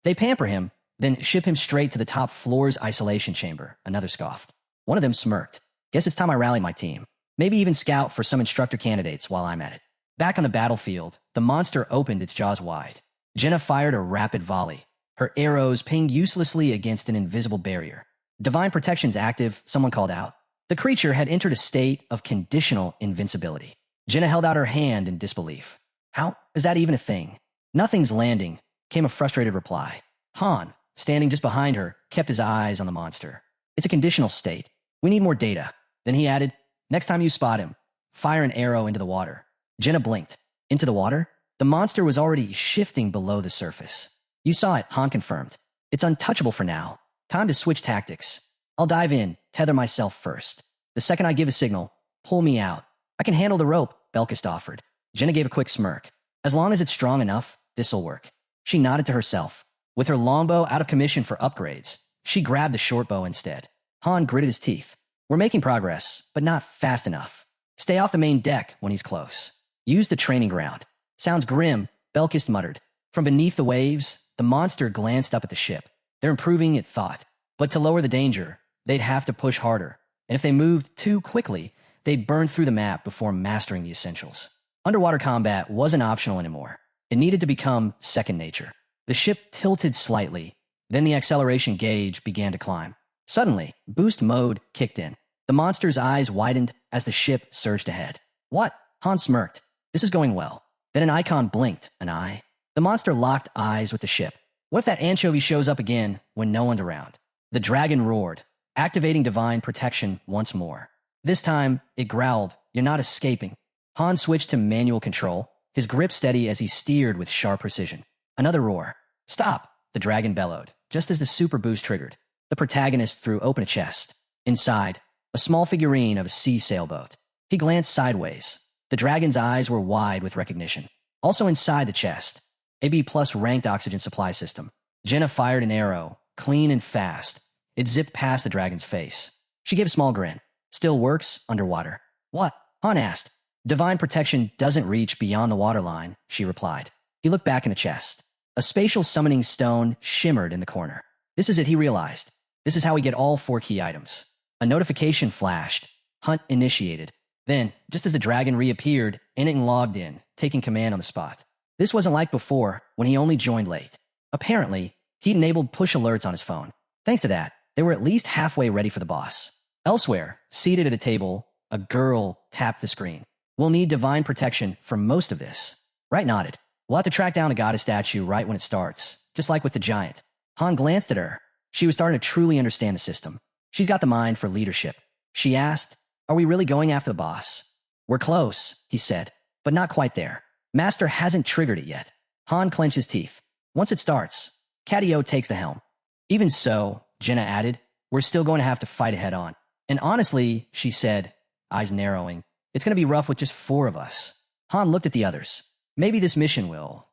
They pamper him, then ship him straight to the top floor's isolation chamber, another scoffed. One of them smirked. "Guess it's time I rally my team. Maybe even scout for some instructor candidates while I'm at it." Back on the battlefield, the monster opened its jaws wide. Jenna fired a rapid volley. Her arrows pinged uselessly against an invisible barrier. "Divine protection's active," someone called out. The creature had entered a state of conditional invincibility. Jenna held out her hand in disbelief. "How is that even a thing?" "Nothing's landing," came a frustrated reply. Han, standing just behind her, kept his eyes on the monster. "It's a conditional state. We need more data." Then he added, "Next time you spot him, fire an arrow into the water." Jenna blinked. Into the water? The monster was already shifting below the surface. "You saw it," Han confirmed. "It's untouchable for now. Time to switch tactics. I'll dive in, tether myself first. The second I give a signal, pull me out. I can handle the rope," Belkist offered. Jenna gave a quick smirk. "As long as it's strong enough, this'll work." She nodded to herself. With her longbow out of commission for upgrades, she grabbed the shortbow instead. Han gritted his teeth. "We're making progress, but not fast enough. Stay off the main deck when he's close. Use the training ground." "Sounds grim," Belkist muttered. From beneath the waves, the monster glanced up at the ship. They're improving, it thought. But to lower the danger, they'd have to push harder. And if they moved too quickly, they'd burn through the map before mastering the essentials. Underwater combat wasn't optional anymore. It needed to become second nature. The ship tilted slightly. Then the acceleration gauge began to climb. Suddenly, boost mode kicked in. The monster's eyes widened as the ship surged ahead. "What?" Han smirked. "This is going well." Then an icon blinked, an eye. The monster locked eyes with the ship. What if that anchovy shows up again when no one's around? The dragon roared, activating divine protection once more. This time, it growled, "You're not escaping." Han switched to manual control, his grip steady as he steered with sharp precision. Another roar. "Stop!" the dragon bellowed, just as the super boost triggered. The protagonist threw open a chest. Inside, a small figurine of a sea sailboat. He glanced sideways. The dragon's eyes were wide with recognition. Also inside the chest, a B+ ranked oxygen supply system. Jenna fired an arrow, clean and fast. It zipped past the dragon's face. She gave a small grin. "Still works underwater." "What?" Han asked. "Divine protection doesn't reach beyond the waterline," she replied. He looked back in the chest. A spatial summoning stone shimmered in the corner. This is it, he realized. This is how we get all 4 key items. A notification flashed. Hunt initiated. Then, just as the dragon reappeared, Enning logged in, taking command on the spot. This wasn't like before, when he only joined late. Apparently, he'd enabled push alerts on his phone. Thanks to that, they were at least halfway ready for the boss. Elsewhere, seated at a table, a girl tapped the screen. "We'll need divine protection for most of this." Wright nodded. "We'll have to track down a goddess statue right when it starts, just like with the giant." Han glanced at her. She was starting to truly understand the system. She's got the mind for leadership. She asked, "Are we really going after the boss?" "We're close," he said, "but not quite there. Master hasn't triggered it yet." Han clenched his teeth. "Once it starts, Catio takes the helm." "Even so," Jenna added, "we're still going to have to fight it head on. And honestly," she said, eyes narrowing, "it's going to be rough with just 4 of us." Han looked at the others. "Maybe this mission will.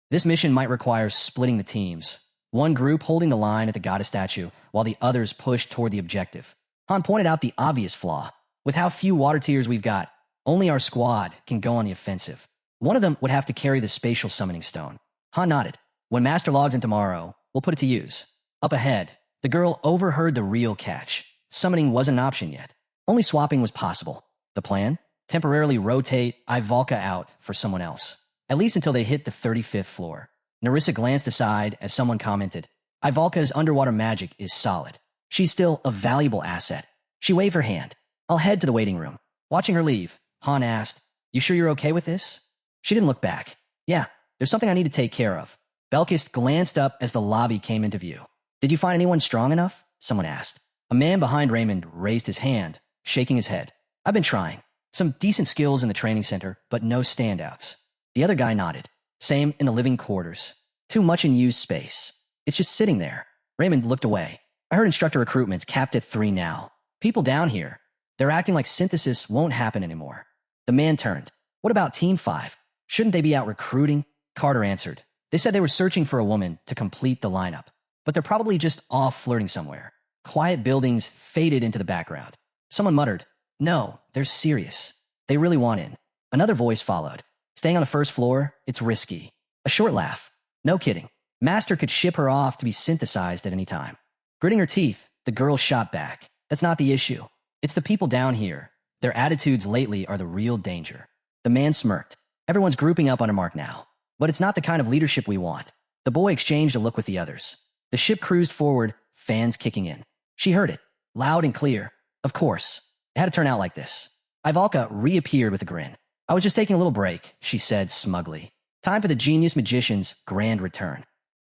This mission might require splitting the teams. One group holding the line at the goddess statue, while the others push toward the objective." Han pointed out the obvious flaw. "With how few water tiers we've got, only our squad can go on the offensive. One of them would have to carry the spatial summoning stone." Han nodded. "When Master logs in tomorrow, we'll put it to use." Up ahead, the girl overheard the real catch. Summoning wasn't an option yet. Only swapping was possible. The plan? Temporarily rotate Ivalka out for someone else. At least until they hit the 35th floor. Narissa glanced aside as someone commented, "Ivalka's underwater magic is solid. She's still a valuable asset." She waved her hand. "I'll head to the waiting room." Watching her leave, Han asked, "You sure you're okay with this?" She didn't look back. "Yeah, there's something I need to take care of." Belkist glanced up as the lobby came into view. "Did you find anyone strong enough?" Someone asked. A man behind Raymond raised his hand, shaking his head. I've been trying. Some decent skills in the training center, but no standouts. The other guy nodded. Same in the living quarters. Too much in used space. It's just sitting there. Raymond looked away. I heard instructor recruitment's capped at 3 now. People down here, they're acting like synthesis won't happen anymore. The man turned. What about Team 5? Shouldn't they be out recruiting? Carter answered. They said they were searching for a woman to complete the lineup, but they're probably just off flirting somewhere. Quiet buildings faded into the background. Someone muttered, no, they're serious. They really want in. Another voice followed. Staying on the first floor, it's risky. A short laugh. No kidding. Master could ship her off to be synthesized at any time. Gritting her teeth, the girl shot back. That's not the issue. It's the people down here. Their attitudes lately are the real danger. The man smirked. Everyone's grouping up under Mark now. But it's not the kind of leadership we want. The boy exchanged a look with the others. The ship cruised forward, fans kicking in. She heard it, loud and clear. Of course. It had to turn out like this. Ivalka reappeared with a grin. I was just taking a little break, she said smugly. Time for the genius magician's grand return.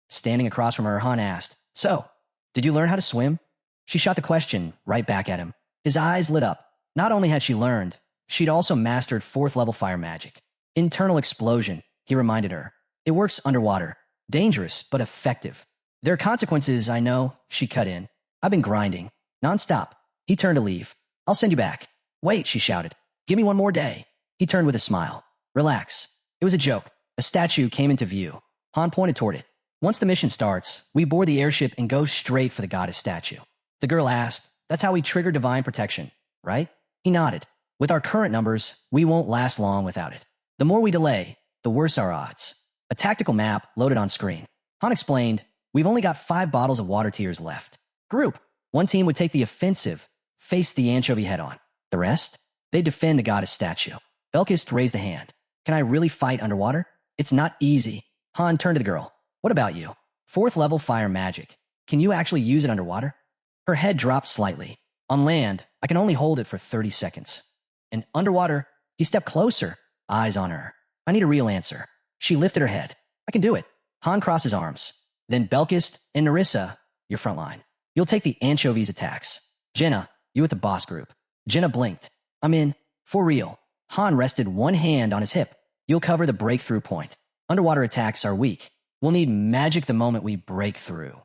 Standing across from her, Han asked, so, did you learn how to swim? She shot the question right back at him. His eyes lit up. Not only had she learned, she'd also mastered 4th level fire magic. Internal explosion, he reminded her. It works underwater. Dangerous, but effective. There are consequences, I know, she cut in. I've been grinding. Non-stop. He turned to leave. I'll send you back. Wait, she shouted. Give me one more day. He turned with a smile. Relax. It was a joke. A statue came into view. Han pointed toward it. Once the mission starts, we board the airship and go straight for the goddess statue. The girl asked, that's how we trigger divine protection, right? He nodded. With our current numbers, we won't last long without it. The more we delay, the worse our odds. A tactical map loaded on screen. Han explained, we've only got 5 bottles of water tears left. Group. One team would take the offensive, face the anchovy head-on. The rest? They'd defend the goddess statue. Belkist raised a hand. Can I really fight underwater? It's not easy. Han turned to the girl. What about you? 4th level fire magic. Can you actually use it underwater? Her head dropped slightly. On land, I can only hold it for 30 seconds. And underwater, he stepped closer, eyes on her. I need a real answer. She lifted her head. I can do it. Han crossed his arms. Then Belkist and Narissa, your front line. You'll take the anchovies attacks. Jenna, you with the boss group. Jenna blinked. I'm in. For real. Han rested one hand on his hip. You'll cover the breakthrough point. Underwater attacks are weak. We'll need magic the moment we break through.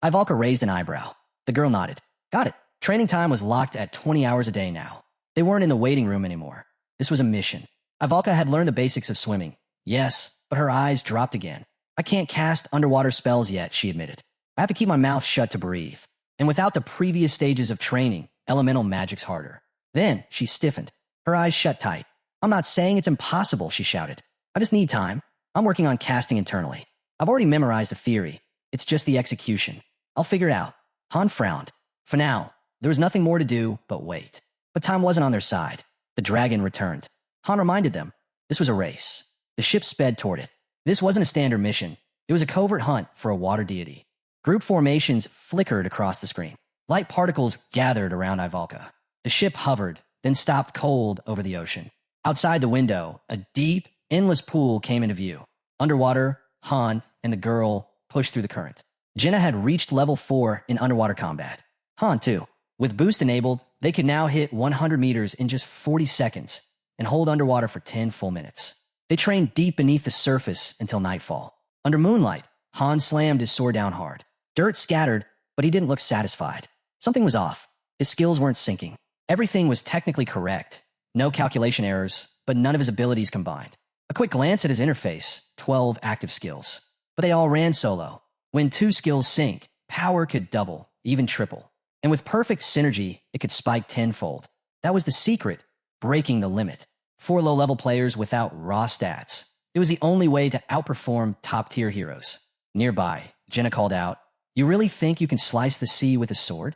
Ivalka raised an eyebrow. The girl nodded. Got it. Training time was locked at 20 hours a day now. They weren't in the waiting room anymore. This was a mission. Ivalka had learned the basics of swimming. Yes, but her eyes dropped again. I can't cast underwater spells yet, she admitted. I have to keep my mouth shut to breathe. And without the previous stages of training, elemental magic's harder. Then she stiffened. Her eyes shut tight. I'm not saying it's impossible, she shouted. I just need time. I'm working on casting internally. I've already memorized the theory. It's just the execution. I'll figure it out. Han frowned. For now, there was nothing more to do but wait. But time wasn't on their side. The dragon returned. Han reminded them. This was a race. The ship sped toward it. This wasn't a standard mission. It was a covert hunt for a water deity. Group formations flickered across the screen. Light particles gathered around Ivalka. The ship hovered, then stopped cold over the ocean. Outside the window, a deep, endless pool came into view. Underwater, Han and the girl pushed through the current. Jenna had reached level 4 in underwater combat. Han, too. With boost enabled, they could now hit 100 meters in just 40 seconds and hold underwater for 10 full minutes. They trained deep beneath the surface until nightfall. Under moonlight, Han slammed his sword down hard. Dirt scattered, but he didn't look satisfied. Something was off. His skills weren't syncing. Everything was technically correct. No calculation errors, but none of his abilities combined. A quick glance at his interface, 12 active skills. But they all ran solo. When 2 skills sync, power could double, even triple. And with perfect synergy, it could spike tenfold. That was the secret, breaking the limit. 4 low-level players without raw stats. It was the only way to outperform top-tier heroes. Nearby, Jenna called out, You really think you can slice the sea with a sword?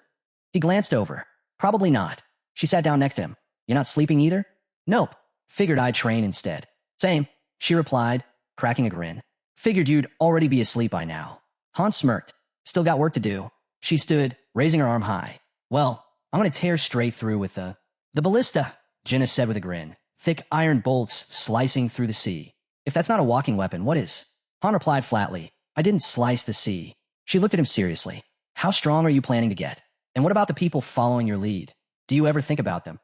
He glanced over. Probably not. She sat down next to him. You're not sleeping either? Nope. Figured I'd train instead. Same, she replied, cracking a grin. Figured you'd already be asleep by now. Han smirked. Still got work to do. She stood, raising her arm high. Well, I'm going to tear straight through with the ballista, Jenna said with a grin. Thick iron bolts slicing through the sea. If that's not a walking weapon, what is? Han replied flatly. I didn't slice the sea. She looked at him seriously. How strong are you planning to get? And what about the people following your lead? Do you ever think about them?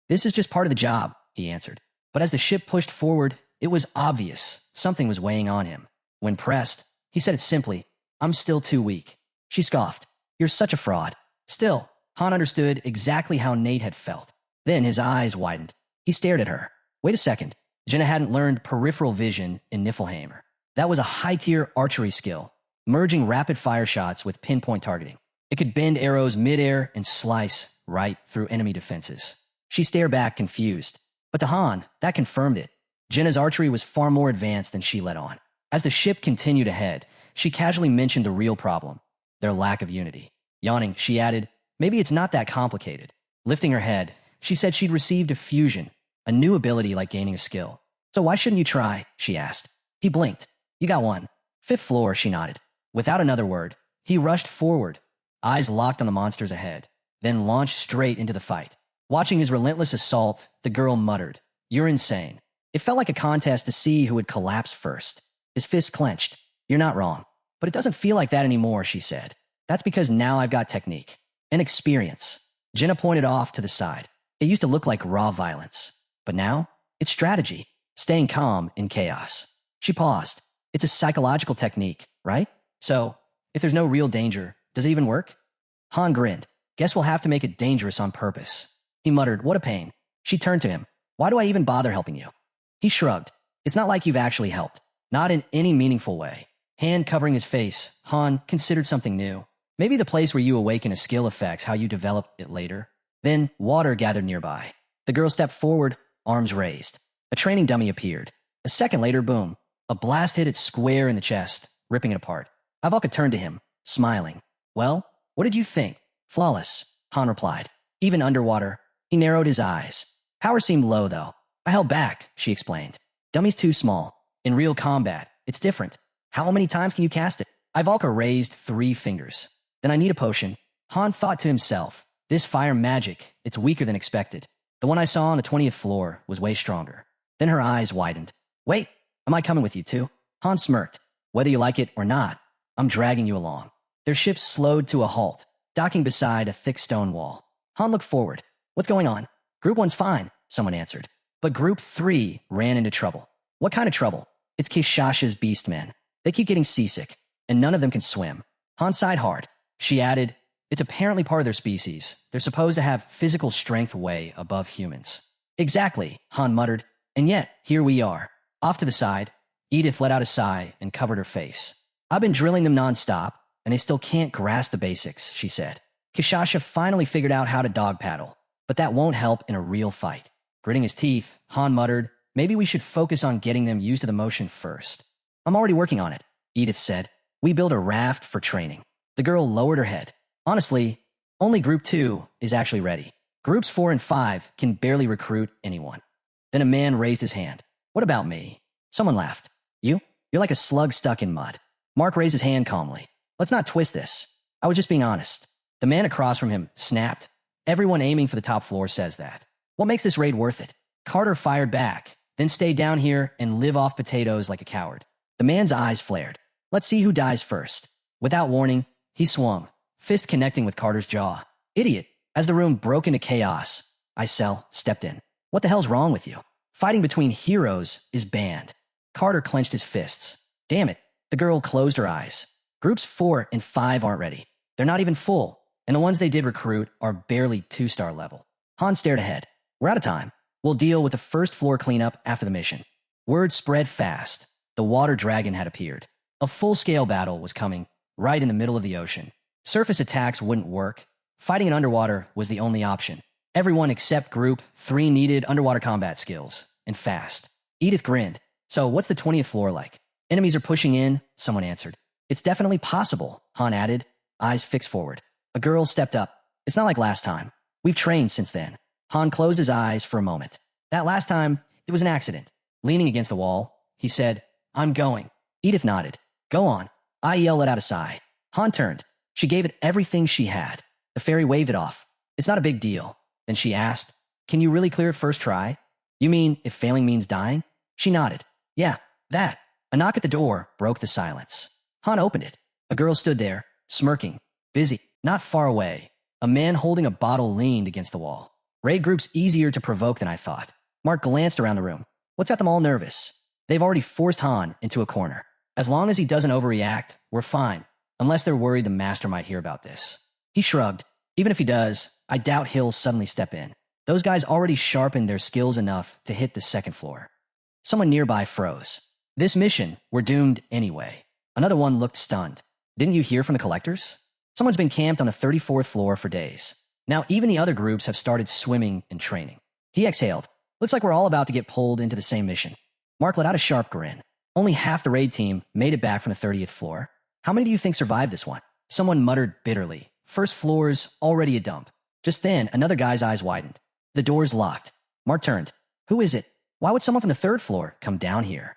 This is just part of the job, he answered. But as the ship pushed forward, it was obvious something was weighing on him. When pressed, he said it simply, I'm still too weak. She scoffed. You're such a fraud. Still, Han understood exactly how Nate had felt. Then his eyes widened. He stared at her. Wait a second. Jenna hadn't learned peripheral vision in Niflheimer. That was a high-tier archery skill, merging rapid-fire shots with pinpoint targeting. It could bend arrows mid-air and slice right through enemy defenses. She stared back, confused. But to Han, that confirmed it. Jenna's archery was far more advanced than she let on. As the ship continued ahead, she casually mentioned the real problem, their lack of unity. Yawning, she added, maybe it's not that complicated. Lifting her head, she said she'd received a fusion, a new ability like gaining a skill. So why shouldn't you try? She asked. He blinked. You got one. 5th floor, she nodded. Without another word, he rushed forward, eyes locked on the monsters ahead, then launched straight into the fight. Watching his relentless assault, the girl muttered, You're insane. It felt like a contest to see who would collapse first. His fist clenched. You're not wrong. But it doesn't feel like that anymore, she said. That's because now I've got technique and experience. Jenna pointed off to the side. It used to look like raw violence. But now, it's strategy, staying calm in chaos. She paused. It's a psychological technique, right? So, if there's no real danger, does it even work? Han grinned. Guess we'll have to make it dangerous on purpose. He muttered, what a pain. She turned to him. Why do I even bother helping you? He shrugged. It's not like you've actually helped. Not in any meaningful way. Hand covering his face, Han considered something new. Maybe the place where you awaken a skill affects how you develop it later. Then, water gathered nearby. The girl stepped forward, arms raised. A training dummy appeared. A second later, boom. A blast hit it square in the chest, ripping it apart. Ivalka turned to him, smiling. Well, what did you think? Flawless, Han replied. Even underwater, he narrowed his eyes. Power seemed low, though. I held back, she explained. Dummy's too small. In real combat, it's different. How many times can you cast it? Ivalka raised 3 fingers. Then I need a potion. Han thought to himself, this fire magic, it's weaker than expected. The one I saw on the 20th floor was way stronger. Then her eyes widened. Wait, am I coming with you too? Han smirked. Whether you like it or not, I'm dragging you along. Their ship slowed to a halt, docking beside a thick stone wall. Han looked forward. What's going on? Group 1's fine, someone answered. But Group 3 ran into trouble. What kind of trouble? It's Kishasha's beastmen. They keep getting seasick, and none of them can swim. Han sighed hard. She added, it's apparently part of their species. They're supposed to have physical strength way above humans. Exactly, Han muttered. And yet, here we are. Off to the side, Edith let out a sigh and covered her face. I've been drilling them nonstop, and they still can't grasp the basics, she said. Kishasha finally figured out how to dog paddle, but that won't help in a real fight. Gritting his teeth, Han muttered, maybe we should focus on getting them used to the motion first. I'm already working on it, Edith said. We built a raft for training. The girl lowered her head. Honestly, only Group 2 is actually ready. Groups 4 and 5 can barely recruit anyone. Then a man raised his hand. What about me? Someone laughed. You? You're like a slug stuck in mud. Mark raised his hand calmly. Let's not twist this. I was just being honest. The man across from him snapped. Everyone aiming for the top floor says that. What makes this raid worth it? Carter fired back, then stay down here and live off potatoes like a coward. The man's eyes flared. Let's see who dies first. Without warning, he swung, fist connecting with Carter's jaw. Idiot. As the room broke into chaos, Isel stepped in. What the hell's wrong with you? Fighting between heroes is banned. Carter clenched his fists. Damn it. The girl closed her eyes. Groups 4 and 5 aren't ready. They're not even full, and the ones they did recruit are barely 2-star level. Han stared ahead. We're out of time. We'll deal with the first floor cleanup after the mission. Word spread fast. The water dragon had appeared. A full-scale battle was coming, right in the middle of the ocean. Surface attacks wouldn't work. Fighting in underwater was the only option. Everyone except Group 3 needed underwater combat skills, and fast. Edith grinned. So what's the 20th floor like? Enemies are pushing in, someone answered. It's definitely possible, Han added, eyes fixed forward. A girl stepped up. It's not like last time. We've trained since then. Han closed his eyes for a moment. That last time, it was an accident. Leaning against the wall, he said, I'm going. Edith nodded. Go on. Isel let out a sigh. Han turned. She gave it everything she had. The fairy waved it off. It's not a big deal. Then she asked, can you really clear it first try? You mean if failing means dying? She nodded. Yeah, that. A knock at the door broke the silence. Han opened it. A girl stood there, smirking. Busy. Not far away. A man holding a bottle leaned against the wall. Raid group's easier to provoke than I thought. Mark glanced around the room. What's got them all nervous? They've already forced Han into a corner. As long as he doesn't overreact, we're fine. Unless they're worried the master might hear about this. He shrugged. Even if he does, I doubt he'll suddenly step in. Those guys already sharpened their skills enough to hit the second floor. Someone nearby froze. This mission, we're doomed anyway. Another one looked stunned. Didn't you hear from the collectors? Someone's been camped on the 34th floor for days. Now even the other groups have started swimming and training. He exhaled. Looks like we're all about to get pulled into the same mission. Mark let out a sharp grin. Only half the raid team made it back from the 30th floor. How many do you think survived this one? Someone muttered bitterly. First floor's already a dump. Just then, another guy's eyes widened. The door's locked. Mark turned. Who is it? Why would someone from the third floor come down here?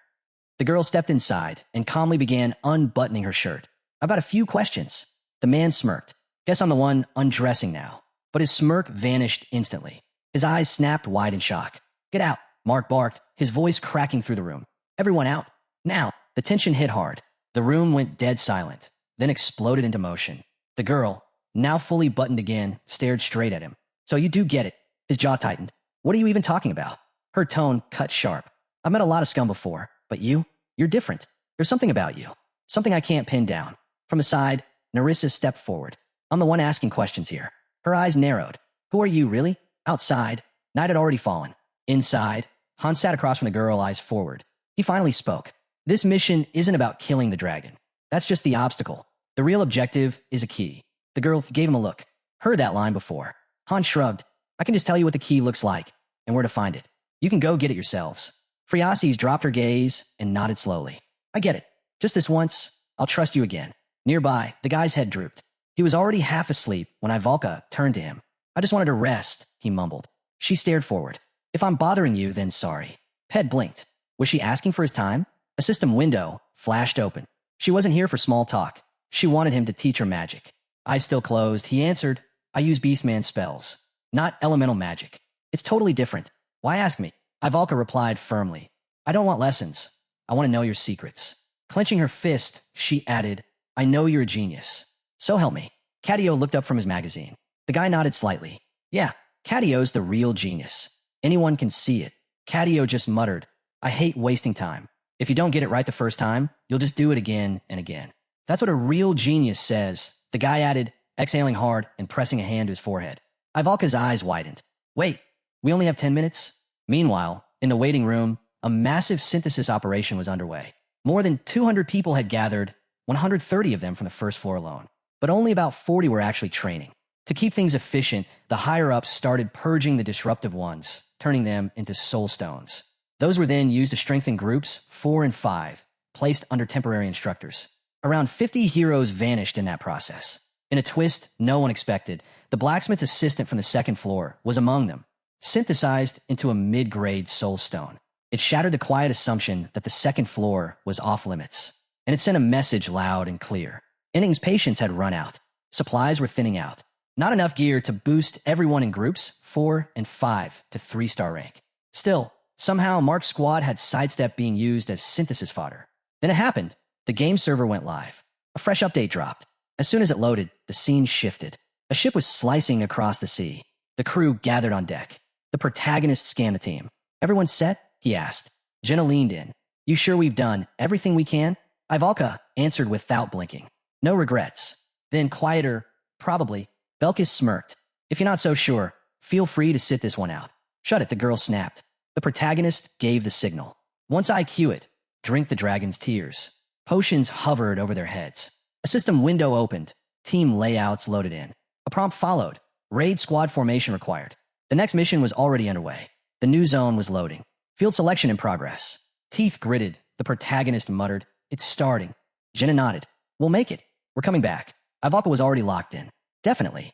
The girl stepped inside and calmly began unbuttoning her shirt. I've got a few questions. The man smirked. Guess I'm the one undressing now. But his smirk vanished instantly. His eyes snapped wide in shock. Get out, Mark barked, his voice cracking through the room. Everyone out. Now. The tension hit hard. The room went dead silent, then exploded into motion. The girl, now fully buttoned again, stared straight at him. So you do get it. His jaw tightened. What are you even talking about? Her tone cut sharp. I've met a lot of scum before, but you're different. There's something about you. Something I can't pin down. From the side, Narissa stepped forward. I'm the one asking questions here. Her eyes narrowed. Who are you, really? Outside. Night had already fallen. Inside, Han sat across from the girl, eyes forward. He finally spoke. This mission isn't about killing the dragon. That's just the obstacle. The real objective is a key. The girl gave him a look. Heard that line before. Han shrugged. I can just tell you what the key looks like and where to find it. You can go get it yourselves. Phreases dropped her gaze and nodded slowly. I get it. Just this once, I'll trust you again. Nearby, the guy's head drooped. He was already half asleep when Ivalka turned to him. I just wanted to rest, he mumbled. She stared forward. If I'm bothering you, then sorry. Ped blinked. Was she asking for his time? A system window flashed open. She wasn't here for small talk. She wanted him to teach her magic. Eyes still closed, he answered, I use Beastman spells, not elemental magic. It's totally different. Why ask me? Ivalka replied firmly. I don't want lessons. I want to know your secrets. Clenching her fist, she added, I know you're a genius. So help me. Cadio looked up from his magazine. The guy nodded slightly. Yeah, Cadio's the real genius. Anyone can see it. Cadio just muttered, I hate wasting time. If you don't get it right the first time, you'll just do it again and again. That's what a real genius says. The guy added, exhaling hard and pressing a hand to his forehead. Ivalka's eyes widened. Wait, we only have 10 minutes? Meanwhile, in the waiting room, a massive synthesis operation was underway. More than 200 people had gathered, 130 of them from the first floor alone. But only about 40 were actually training. To keep things efficient, the higher-ups started purging the disruptive ones, turning them into soul stones. Those were then used to strengthen groups 4 and 5, placed under temporary instructors. Around 50 heroes vanished in that process. In a twist no one expected, the blacksmith's assistant from the second floor was among them, synthesized into a mid-grade soul stone. It shattered the quiet assumption that the second floor was off-limits, and it sent a message loud and clear. Inning's patience had run out. Supplies were thinning out. Not enough gear to boost everyone in groups 4 and 5 to 3-star rank. Still, somehow Mark's squad had sidestepped being used as synthesis fodder. Then it happened. The game server went live. A fresh update dropped. As soon as it loaded, the scene shifted. A ship was slicing across the sea. The crew gathered on deck. The protagonist scanned the team. Everyone set? He asked. Jenna leaned in. You sure we've done everything we can? Ivalka answered without blinking. No regrets. Then quieter, probably. Belkis smirked. If you're not so sure, feel free to sit this one out. Shut it, the girl snapped. The protagonist gave the signal. Once I cue it, drink the dragon's tears. Potions hovered over their heads. A system window opened. Team layouts loaded in. A prompt followed. Raid squad formation required. The next mission was already underway. The new zone was loading. Field selection in progress. Teeth gritted. The protagonist muttered, It's starting. Jenna nodded. We'll make it. We're coming back. Ivalka was already locked in. Definitely.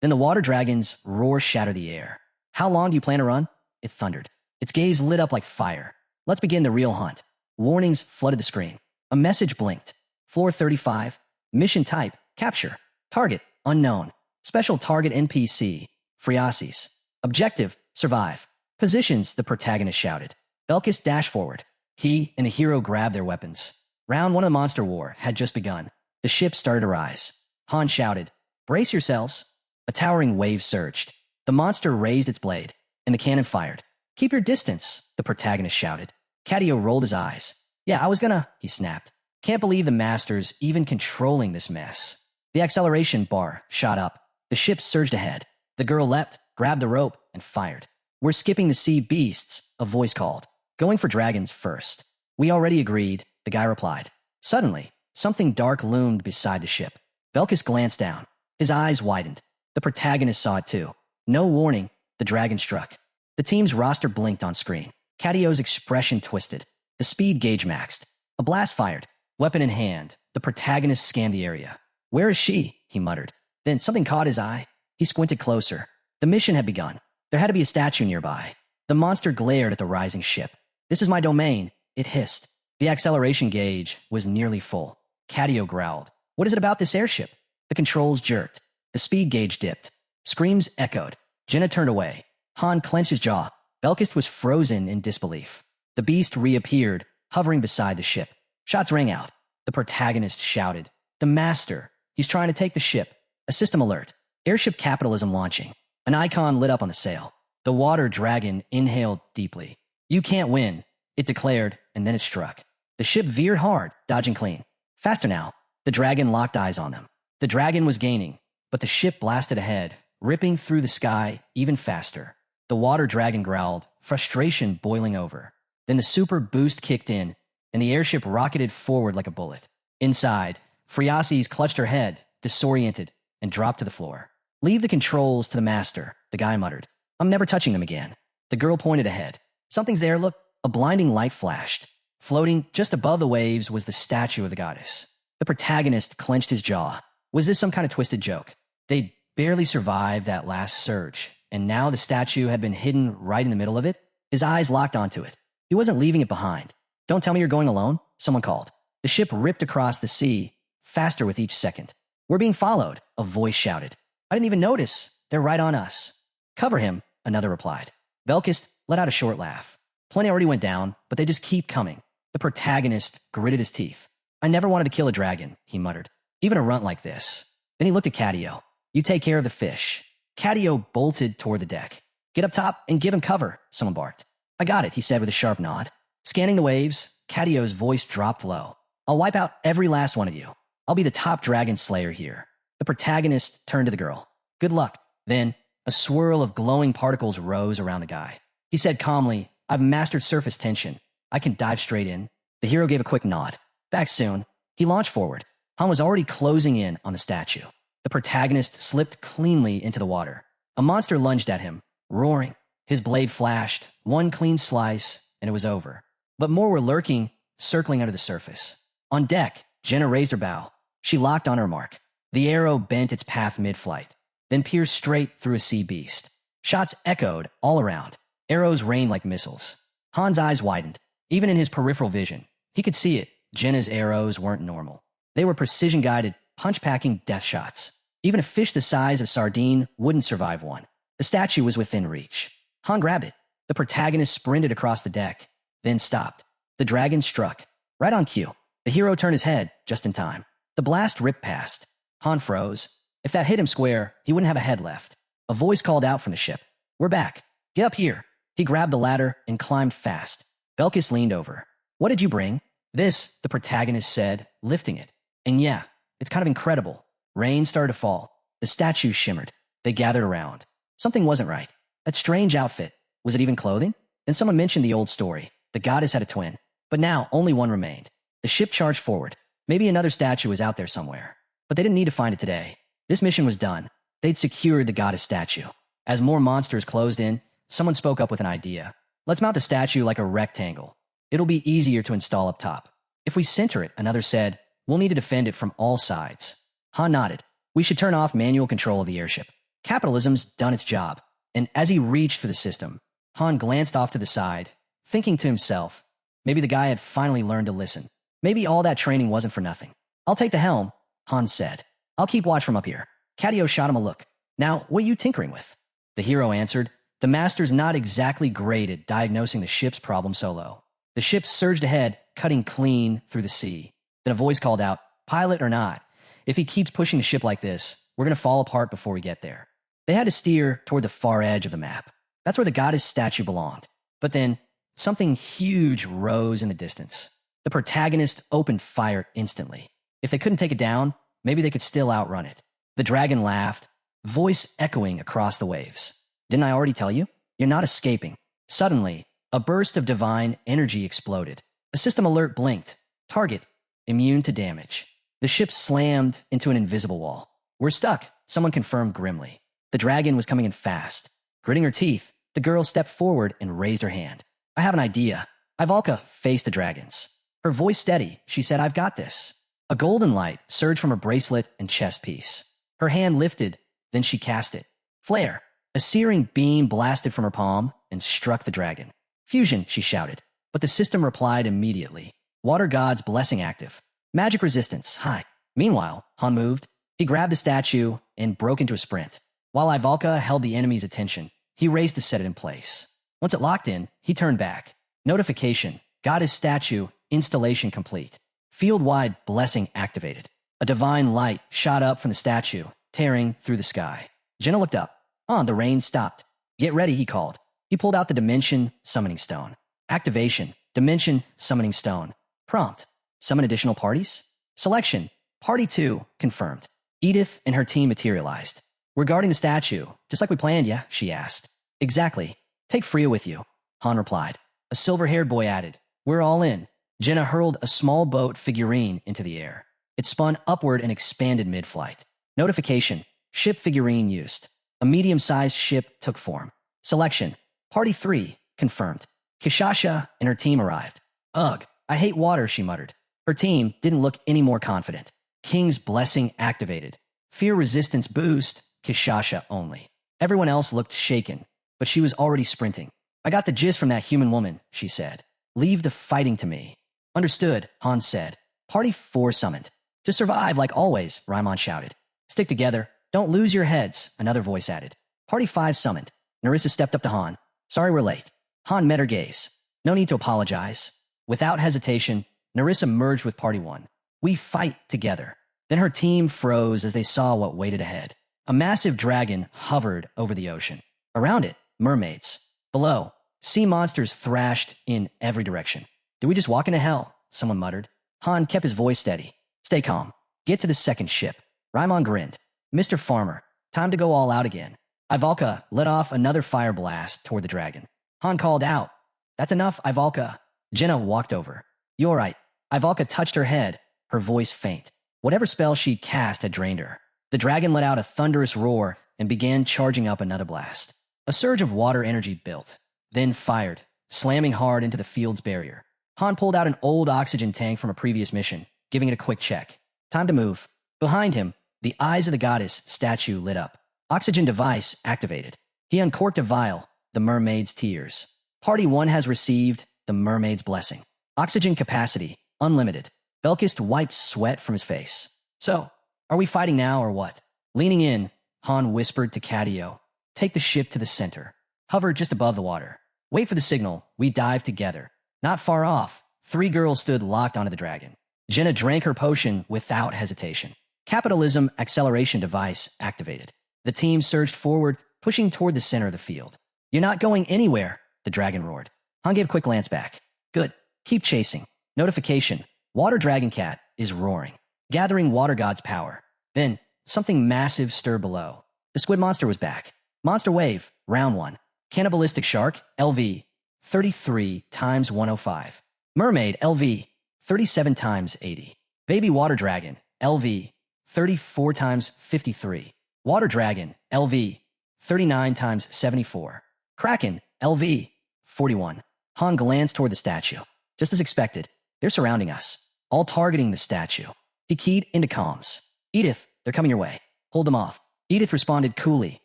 Then the water dragon's roar shattered the air. How long do you plan to run? It thundered. Its gaze lit up like fire. Let's begin the real hunt. Warnings flooded the screen. A message blinked. Floor 35. Mission type. Capture. Target. Unknown. Special target NPC. Phreases. Objective. Survive. Positions, the protagonist shouted. Belkis dashed forward. He and a hero grabbed their weapons. Round 1 of the monster war had just begun. The ship started to rise. Han shouted, Brace yourselves. A towering wave surged. The monster raised its blade, and the cannon fired. Keep your distance, the protagonist shouted. Cadio rolled his eyes. Yeah, I was gonna, he snapped. Can't believe the master's even controlling this mess. The acceleration bar shot up. The ship surged ahead. The girl leapt, grabbed the rope, and fired. We're skipping the sea beasts, a voice called. Going for dragons first. We already agreed, the guy replied. Suddenly, something dark loomed beside the ship. Belkis glanced down. His eyes widened. The protagonist saw it too. No warning, the dragon struck. The team's roster blinked on screen. Cadio's expression twisted. The speed gauge maxed. A blast fired. Weapon in hand, the protagonist scanned the area. Where is she? He muttered. Then something caught his eye. He squinted closer. The mission had begun. There had to be a statue nearby. The monster glared at the rising ship. This is my domain, it hissed. The acceleration gauge was nearly full. Cadio growled. What is it about this airship? The controls jerked. The speed gauge dipped. Screams echoed. Jenna turned away. Han clenched his jaw. Belkis was frozen in disbelief. The beast reappeared, hovering beside the ship. Shots rang out. The protagonist shouted. The master. He's trying to take the ship. A system alert. Airship capitalism launching. An icon lit up on the sail. The water dragon inhaled deeply. You can't win, it declared, and then it struck. The ship veered hard, dodging clean. Faster now. The dragon locked eyes on them. The dragon was gaining, but the ship blasted ahead, ripping through the sky even faster. The water dragon growled, frustration boiling over. Then the super boost kicked in, and the airship rocketed forward like a bullet. Inside, Friases clutched her head, disoriented, and dropped to the floor. Leave the controls to the master, the guy muttered. I'm never touching them again. The girl pointed ahead. Something's there, look. A blinding light flashed. Floating just above the waves was the statue of the goddess. The protagonist clenched his jaw. Was this some kind of twisted joke? They'd barely survived that last surge, and now the statue had been hidden right in the middle of it? His eyes locked onto it. He wasn't leaving it behind. Don't tell me you're going alone, someone called. The ship ripped across the sea, faster with each second. We're being followed, a voice shouted. I didn't even notice. They're right on us. Cover him, another replied. Belkis let out a short laugh. Plenty already went down, but they just keep coming. The protagonist gritted his teeth. I never wanted to kill a dragon, he muttered. Even a runt like this. Then he looked at Cadio. You take care of the fish. Cadio bolted toward the deck. Get up top and give him cover, someone barked. I got it, he said with a sharp nod. Scanning the waves, Cadio's voice dropped low. I'll wipe out every last one of you. I'll be the top dragon slayer here. The protagonist turned to the girl. Good luck. Then, a swirl of glowing particles rose around the guy. He said calmly, I've mastered surface tension. I can dive straight in. The hero gave a quick nod. Back soon. He launched forward. Han was already closing in on the statue. The protagonist slipped cleanly into the water. A monster lunged at him, roaring. His blade flashed, one clean slice, and it was over. But more were lurking, circling under the surface. On deck, Jenna raised her bow. She locked on her mark. The arrow bent its path mid-flight, then pierced straight through a sea beast. Shots echoed all around. Arrows rained like missiles. Han's eyes widened. Even in his peripheral vision, he could see it. Jenna's arrows weren't normal. They were precision-guided, punch-packing death shots. Even a fish the size of sardine wouldn't survive one. The statue was within reach. Han grabbed it. The protagonist sprinted across the deck, then stopped. The dragon struck. Right on cue. The hero turned his head just in time. The blast ripped past. Han froze. If that hit him square, he wouldn't have a head left. A voice called out from the ship. We're back. Get up here. He grabbed the ladder and climbed fast. Belkis leaned over. What did you bring? This, the protagonist said, lifting it. And yeah, it's kind of incredible. Rain started to fall. The statue shimmered. They gathered around. Something wasn't right. That strange outfit. Was it even clothing? Then someone mentioned the old story. The goddess had a twin. But now only one remained. The ship charged forward. Maybe another statue was out there somewhere. But they didn't need to find it today. This mission was done. They'd secured the goddess statue. As more monsters closed in, someone spoke up with an idea. Let's mount the statue like a rectangle. It'll be easier to install up top. If we center it, another said, we'll need to defend it from all sides. Han nodded. We should turn off manual control of the airship. Capitalism's done its job. And as he reached for the system, Han glanced off to the side, thinking to himself, maybe the guy had finally learned to listen. Maybe all that training wasn't for nothing. I'll take the helm, Han said. I'll keep watch from up here. Cadio shot him a look. Now, what are you tinkering with? The hero answered, the master's not exactly great at diagnosing the ship's problem solo. The ship surged ahead, cutting clean through the sea. Then a voice called out, pilot or not, if he keeps pushing the ship like this, We're going to fall apart before we get there. They had to steer toward the far edge of the map. That's where the goddess statue belonged. But then, something huge rose in the distance. The protagonist opened fire instantly. If they couldn't take it down, maybe they could still outrun it. The dragon laughed, voice echoing across the waves. Didn't I already tell you? You're not escaping. Suddenly, a burst of divine energy exploded. A system alert blinked. Target, immune to damage. The ship slammed into an invisible wall. We're stuck, someone confirmed grimly. The dragon was coming in fast. Gritting her teeth, the girl stepped forward and raised her hand. I have an idea. Ivalka faced the dragons. Her voice steady, she said, I've got this. A golden light surged from her bracelet and chest piece. Her hand lifted, then she cast it. Flare. A searing beam blasted from her palm and struck the dragon. Fusion, she shouted, but the system replied immediately. Water God's blessing active. Magic resistance, high. Meanwhile, Han moved. He grabbed the statue and broke into a sprint. While Ivalka held the enemy's attention, he raced to set it in place. Once it locked in, he turned back. Notification, Goddess statue, installation complete. Field-wide blessing activated. A divine light shot up from the statue, tearing through the sky. Jenna looked up. The rain stopped. Get ready, he called. He pulled out the Dimension Summoning Stone. Activation, Dimension Summoning Stone. Prompt, summon additional parties? Selection, Party 2, confirmed. Edith and her team materialized. We're guarding the statue, just like we planned, yeah? She asked. Exactly. Take Freya with you, Han replied. A silver-haired boy added. We're all in. Jenna hurled a small boat figurine into the air. It spun upward and expanded mid-flight. Notification, ship figurine used. A medium-sized ship took form. Selection, Party 3, confirmed. Kishasha and her team arrived. Ugh, I hate water, she muttered. Her team didn't look any more confident. King's blessing activated. Fear resistance boost, Kishasha only. Everyone else looked shaken, but she was already sprinting. I got the gist from that human woman, she said. Leave the fighting to me. Understood, Han said. Party 4 summoned. To survive like always, Raimon shouted. Stick together. Don't lose your heads, another voice added. Party 5 summoned. Narissa stepped up to Han. Sorry we're late. Han met her gaze. No need to apologize. Without hesitation, Narissa merged with Party 1. We fight together. Then her team froze as they saw what waited ahead. A massive dragon hovered over the ocean. Around it, mermaids. Below, sea monsters thrashed in every direction. Did we just walk into hell? Someone muttered. Han kept his voice steady. Stay calm. Get to the second ship. Raimon grinned. Mr. Farmer, time to go all out again. Ivalka let off another fire blast toward the dragon. Han called out. That's enough, Ivalka. Jenna walked over. You're right. Ivalka touched her head, her voice faint. Whatever spell she cast had drained her. The dragon let out a thunderous roar and began charging up another blast. A surge of water energy built, then fired, slamming hard into the field's barrier. Han pulled out an old oxygen tank from a previous mission, giving it a quick check. Time to move. Behind him, the eyes of the goddess statue lit up. Oxygen device activated. He uncorked a vial, the mermaid's tears. Party 1 has received the mermaid's blessing. Oxygen capacity, unlimited. Belkist wiped sweat from his face. So, are we fighting now or what? Leaning in, Han whispered to Cadio. Take the ship to the center. Hover just above the water. Wait for the signal. We dive together. Not far off, 3 girls stood locked onto the dragon. Jenna drank her potion without hesitation. Capitalism acceleration device activated. The team surged forward, pushing toward the center of the field. You're not going anywhere, the dragon roared. Han gave a quick glance back. Good. Keep chasing. Notification. Water Dragon Cat is roaring, gathering Water God's power. Then, something massive stirred below. The squid monster was back. Monster Wave, Round 1. Cannibalistic Shark, LV, 33 times 105. Mermaid, LV, 37 times 80. Baby Water Dragon, LV, 34 times 53. Water Dragon, LV, 39 times 74. Kraken, LV, 41. Han glanced toward the statue. Just as expected, they're surrounding us, all targeting the statue. He keyed into comms. Edith, they're coming your way. Hold them off. Edith responded coolly.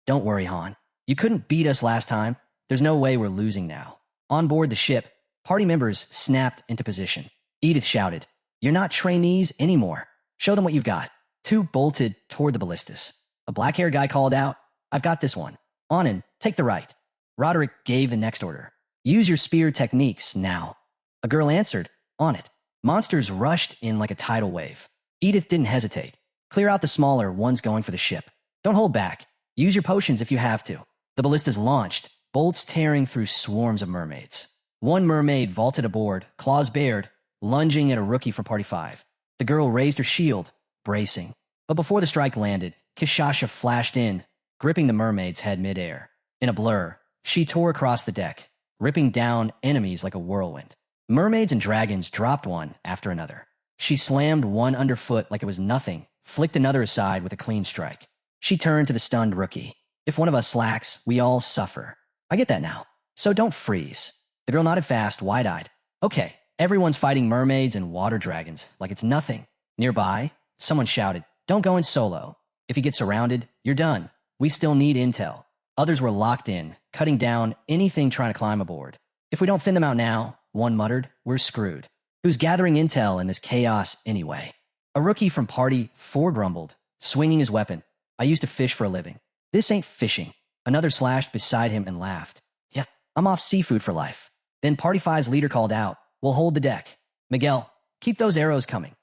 Don't worry, Han. You couldn't beat us last time. There's no way we're losing now. On board the ship, party members snapped into position. Edith shouted, You're not trainees anymore. Show them what you've got. 2 bolted toward the ballistas. A black-haired guy called out, I've got this one. Onin, take the right. Roderick gave the next order. Use your spear techniques now. A girl answered, On it. Monsters rushed in like a tidal wave. Edith didn't hesitate. Clear out the smaller ones going for the ship. Don't hold back. Use your potions if you have to. The ballista's launched, bolts tearing through swarms of mermaids. One mermaid vaulted aboard, claws bared, lunging at a rookie from Party 5. The girl raised her shield, bracing. But before the strike landed, Kishasha flashed in, gripping the mermaid's head midair. In a blur, she tore across the deck, ripping down enemies like a whirlwind. Mermaids and dragons dropped one after another. She slammed one underfoot like it was nothing, flicked another aside with a clean strike. She turned to the stunned rookie. If one of us slacks, we all suffer. I get that now. So don't freeze. The girl nodded fast, wide-eyed. Okay, everyone's fighting mermaids and water dragons like it's nothing. Nearby, someone shouted, don't go in solo. If you get surrounded, you're done. We still need intel. Others were locked in, cutting down anything trying to climb aboard. If we don't thin them out now, one muttered, we're screwed. Who's gathering intel in this chaos anyway? A rookie from Party 4 grumbled, swinging his weapon. I used to fish for a living. This ain't fishing. Another slashed beside him and laughed. Yeah, I'm off seafood for life. Then Party 5's leader called out, we'll hold the deck. Miguel, keep those arrows coming.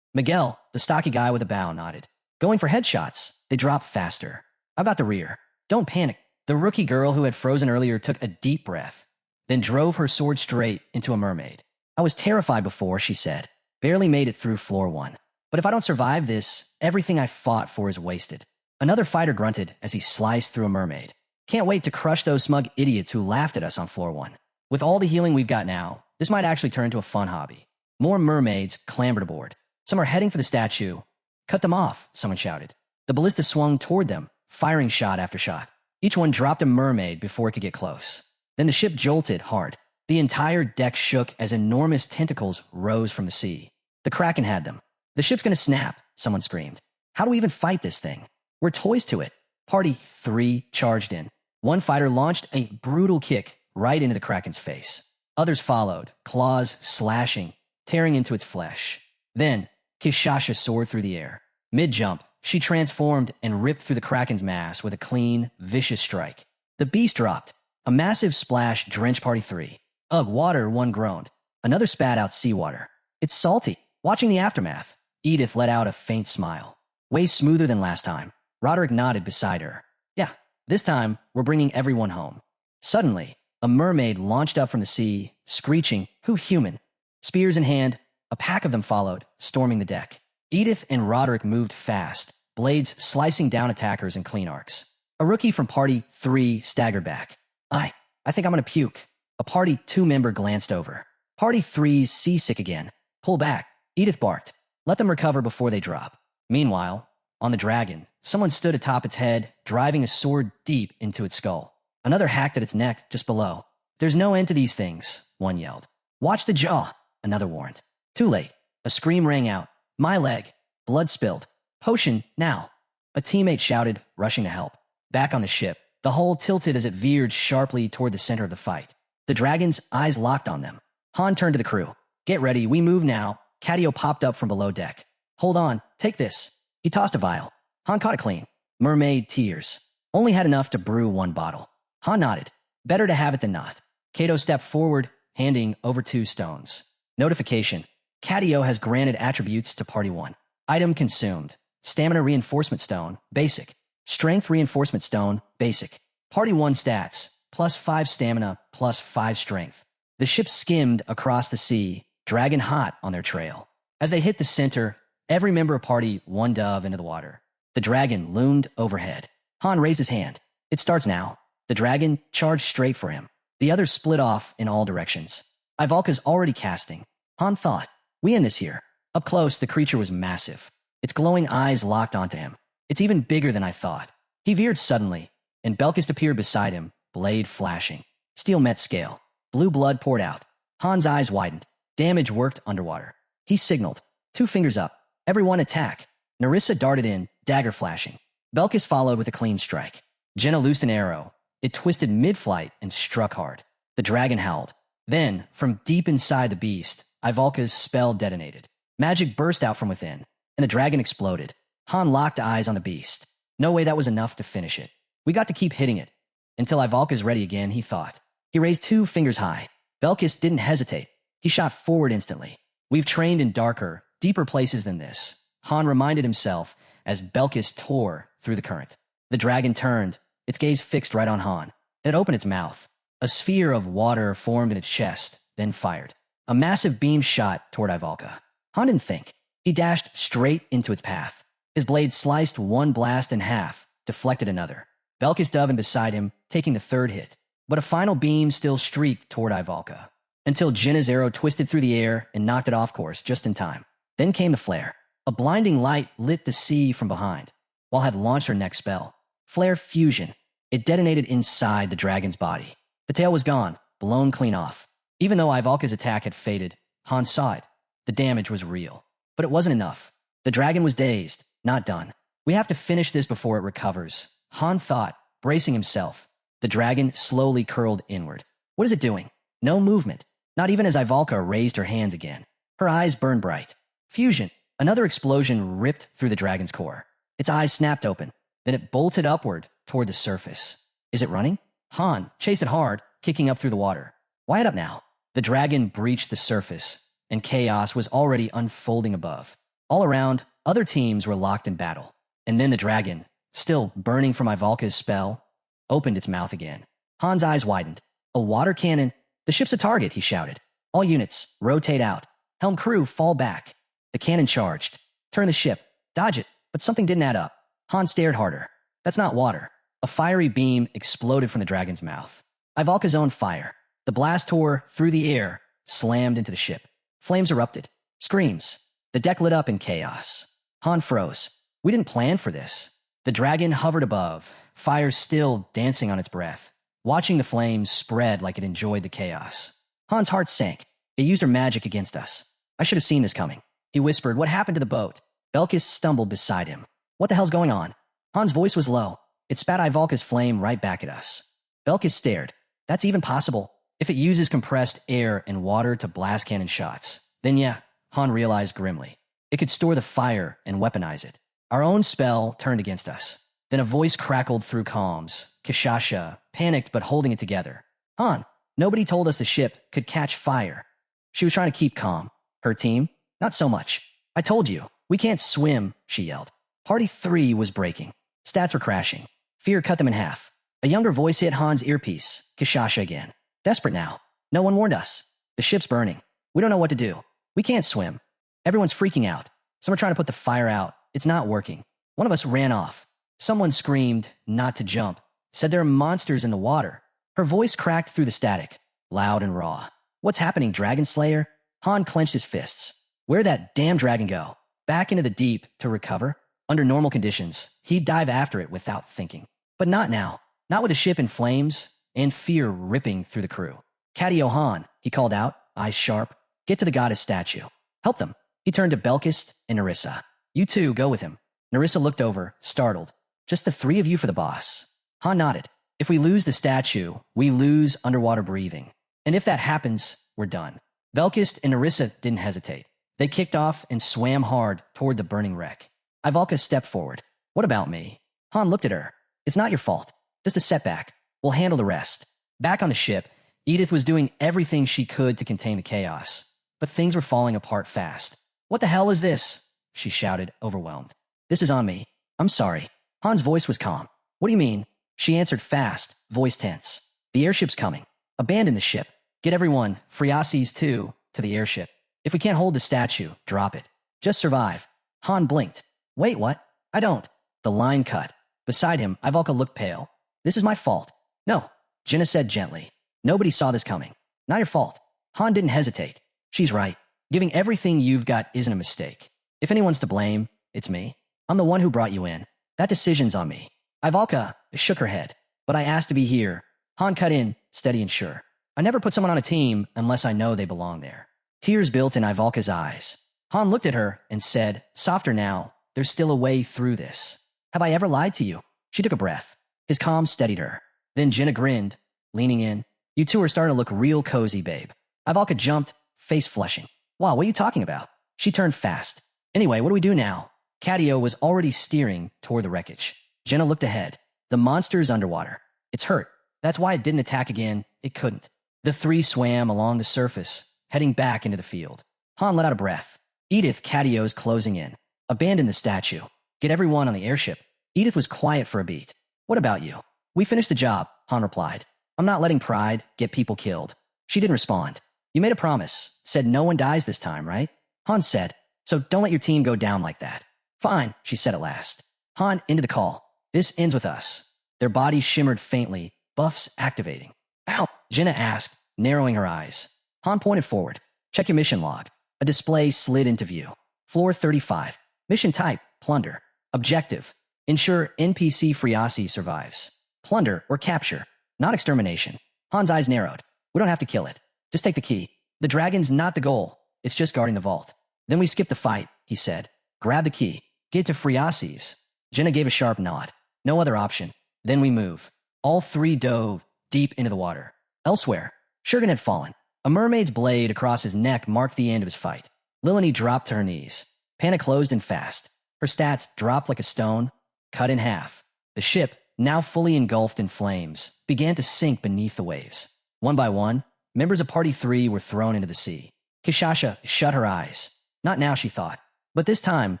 Miguel, the stocky guy with a bow, nodded. Going for headshots, they drop faster. How about the rear? Don't panic. The rookie girl who had frozen earlier took a deep breath, then drove her sword straight into a mermaid. I was terrified before, she said. Barely made it through floor 1. But if I don't survive this, everything I fought for is wasted. Another fighter grunted as he sliced through a mermaid. Can't wait to crush those smug idiots who laughed at us on floor 1. With all the healing we've got now, this might actually turn into a fun hobby. More mermaids clambered aboard. Some are heading for the statue. Cut them off, someone shouted. The ballista swung toward them, firing shot after shot. Each one dropped a mermaid before it could get close. Then the ship jolted hard. The entire deck shook as enormous tentacles rose from the sea. The Kraken had them. The ship's gonna snap, someone screamed. How do we even fight this thing? We're toys to it. Party 3 charged in. One fighter launched a brutal kick right into the Kraken's face. Others followed, claws slashing, tearing into its flesh. Then, Kishasha soared through the air. Mid-jump, she transformed and ripped through the Kraken's mass with a clean, vicious strike. The beast dropped. A massive splash drenched Party 3. Ugh, water, one groaned. Another spat out seawater. It's salty. Watching the aftermath, Edith let out a faint smile. Way smoother than last time. Roderick nodded beside her. Yeah, this time, we're bringing everyone home. Suddenly, a mermaid launched up from the sea, screeching, who human? Spears in hand, a pack of them followed, storming the deck. Edith and Roderick moved fast, blades slicing down attackers in clean arcs. A rookie from Party 3 staggered back. I think I'm gonna puke. A Party 2 member glanced over. Party 3's seasick again. Pull back. Edith barked. Let them recover before they drop. Meanwhile, on the dragon, someone stood atop its head, driving a sword deep into its skull. Another hacked at its neck just below. There's no end to these things, one yelled. Watch the jaw, another warned. Too late. A scream rang out. My leg. Blood spilled. Potion, now. A teammate shouted, rushing to help. Back on the ship, the hull tilted as it veered sharply toward the center of the fight. The dragon's eyes locked on them. Han turned to the crew. Get ready, we move now. Cadio popped up from below deck. Hold on, take this. He tossed a vial. Han caught it clean. Mermaid tears. Only had enough to brew one bottle. Han nodded. Better to have it than not. Kato stepped forward, handing over 2 stones. Notification. Cadio has granted attributes to Party 1. Item consumed. Stamina Reinforcement Stone, basic. Strength Reinforcement Stone, basic. Party 1 stats, +5 stamina, +5 strength. The ship skimmed across the sea, dragon hot on their trail. As they hit the center, every member of Party 1 dove into the water. The dragon loomed overhead. Han raised his hand. It starts now. The dragon charged straight for him. The others split off in all directions. Ivalka's already casting. Han thought, we end this here. Up close, the creature was massive. Its glowing eyes locked onto him. It's even bigger than I thought. He veered suddenly, and Belkist appeared beside him, blade flashing. Steel met scale. Blue blood poured out. Han's eyes widened. Damage worked underwater. He signaled. 2 fingers up. Everyone attack. Narissa darted in, dagger flashing. Belkist followed with a clean strike. Jenna loosed an arrow. It twisted mid-flight and struck hard. The dragon howled. Then, from deep inside the beast, Ivalka's spell detonated. Magic burst out from within, and the dragon exploded. Han locked eyes on the beast. No way that was enough to finish it. We got to keep hitting it. Until Ivalka's ready again, he thought. He raised 2 fingers high. Belkist didn't hesitate. He shot forward instantly. We've trained in darker, deeper places than this. Han reminded himself as Belkis tore through the current. The dragon turned, its gaze fixed right on Han. It opened its mouth. A sphere of water formed in its chest, then fired. A massive beam shot toward Ivalka. Han didn't think. He dashed straight into its path. His blade sliced one blast in half, deflected another. Belkis dove in beside him, taking the third hit. But a final beam still streaked toward Ivalka, until Jinna's arrow twisted through the air and knocked it off course just in time. Then came the flare. A blinding light lit the sea from behind, while had launched her next spell. Flare fusion. It detonated inside the dragon's body. The tail was gone, blown clean off. Even though Ivalka's attack had faded, Han saw it. The damage was real. But it wasn't enough. The dragon was dazed, not done. We have to finish this before it recovers, Han thought, bracing himself. The dragon slowly curled inward. What is it doing? No movement. Not even as Ivalka raised her hands again. Her eyes burned bright. Fusion. Another explosion ripped through the dragon's core. Its eyes snapped open. Then it bolted upward toward the surface. Is it running? Han chased it hard, kicking up through the water. Why it up now? The dragon breached the surface, and chaos was already unfolding above. All around, other teams were locked in battle. And then the dragon, still burning from Ivalka's spell, opened its mouth again. Han's eyes widened. A water cannon. The ship's a target, he shouted. All units, rotate out. Helm crew, fall back. The cannon charged. Turn the ship. Dodge it. But something didn't add up. Han stared harder. That's not water. A fiery beam exploded from the dragon's mouth. Ivalka's own fire. The blast tore through the air, slammed into the ship. Flames erupted. Screams. The deck lit up in chaos. Han froze. We didn't plan for this. The dragon hovered above, fire still dancing on its breath, watching the flames spread like it enjoyed the chaos. Han's heart sank. It used her magic against us. I should have seen this coming. He whispered, what happened to the boat? Belkis stumbled beside him. What the hell's going on? Han's voice was low. It spat Ivalka's flame right back at us. Belkis stared. That's even possible. If it uses compressed air and water to blast cannon shots, then yeah, Han realized grimly. It could store the fire and weaponize it. Our own spell turned against us. Then a voice crackled through comms. Kishasha, panicked but holding it together. Han, nobody told us the ship could catch fire. She was trying to keep calm. Her team? Not so much. I told you, we can't swim, she yelled. Party 3 was breaking. Stats were crashing. Fear cut them in half. A younger voice hit Han's earpiece. Kishasha again. Desperate now. No one warned us. The ship's burning. We don't know what to do. We can't swim. Everyone's freaking out. Some are trying to put the fire out. It's not working. One of us ran off. Someone screamed, not to jump. Said there are monsters in the water. Her voice cracked through the static, loud and raw. What's happening, Dragon Slayer? Han clenched his fists. Where'd that damn dragon go? Back into the deep to recover? Under normal conditions, he'd dive after it without thinking. But not now. Not with the ship in flames and fear ripping through the crew. Cadio Han, he called out, eyes sharp. Get to the goddess statue. Help them. He turned to Belkis and Narissa. You two, go with him. Narissa looked over, startled. Just the 3 of you for the boss. Han nodded. If we lose the statue, we lose underwater breathing. And if that happens, we're done. Belkis and Narissa didn't hesitate. They kicked off and swam hard toward the burning wreck. Ivalka stepped forward. What about me? Han looked at her. It's not your fault. Just a setback. We'll handle the rest. Back on the ship, Edith was doing everything she could to contain the chaos. But things were falling apart fast. What the hell is this? She shouted, overwhelmed. This is on me. I'm sorry. Han's voice was calm. What do you mean? She answered fast, voice tense. The airship's coming. Abandon the ship. Get everyone, Friasis too, to the airship. If we can't hold the statue, drop it. Just survive. Han blinked. Wait, what? I don't. The line cut. Beside him, Ivalka looked pale. This is my fault. No, Jinna said gently. Nobody saw this coming. Not your fault. Han didn't hesitate. She's right. Giving everything you've got isn't a mistake. If anyone's to blame, it's me. I'm the one who brought you in. That decision's on me. Ivalka shook her head. But I asked to be here. Han cut in, steady and sure. I never put someone on a team unless I know they belong there. Tears built in Ivalka's eyes. Han looked at her and said, softer now, there's still a way through this. Have I ever lied to you? She took a breath. His calm steadied her. Then Jinna grinned, leaning in. You two are starting to look real cozy, babe. Ivalka jumped, face flushing. Wow, what are you talking about? She turned fast. Anyway, what do we do now? Cadio was already steering toward the wreckage. Jinna looked ahead. The monster's underwater. It's hurt. That's why it didn't attack again. It couldn't. The 3 swam along the surface, heading back into the field. Han let out a breath. Edith, Cadio's closing in. Abandon the statue. Get everyone on the airship. Edith was quiet for a beat. What about you? We finished the job, Han replied. I'm not letting pride get people killed. She didn't respond. You made a promise. Said no one dies this time, right? Han said, so don't let your team go down like that. Fine, she said at last. Han into the call. This ends with us. Their bodies shimmered faintly, buffs activating. Ow, Jenna asked, narrowing her eyes. Han pointed forward. Check your mission log. A display slid into view. Floor 35. Mission type, plunder. Objective, ensure NPC Friasi survives. Plunder or capture, not extermination. Han's eyes narrowed. We don't have to kill it. Just take the key. The dragon's not the goal. It's just guarding the vault. Then we skip the fight, he said. Grab the key. Get to Friasi's. Jenna gave a sharp nod. No other option. Then we move. All three dove deep into the water. Elsewhere, Shurgan had fallen. A mermaid's blade across his neck marked the end of his fight. Lilani dropped to her knees. Panic closed in fast. Her stats dropped like a stone, cut in half. The ship, now fully engulfed in flames, began to sink beneath the waves. One by one, members of Party 3 were thrown into the sea. Kishasha shut her eyes. Not now, she thought. But this time,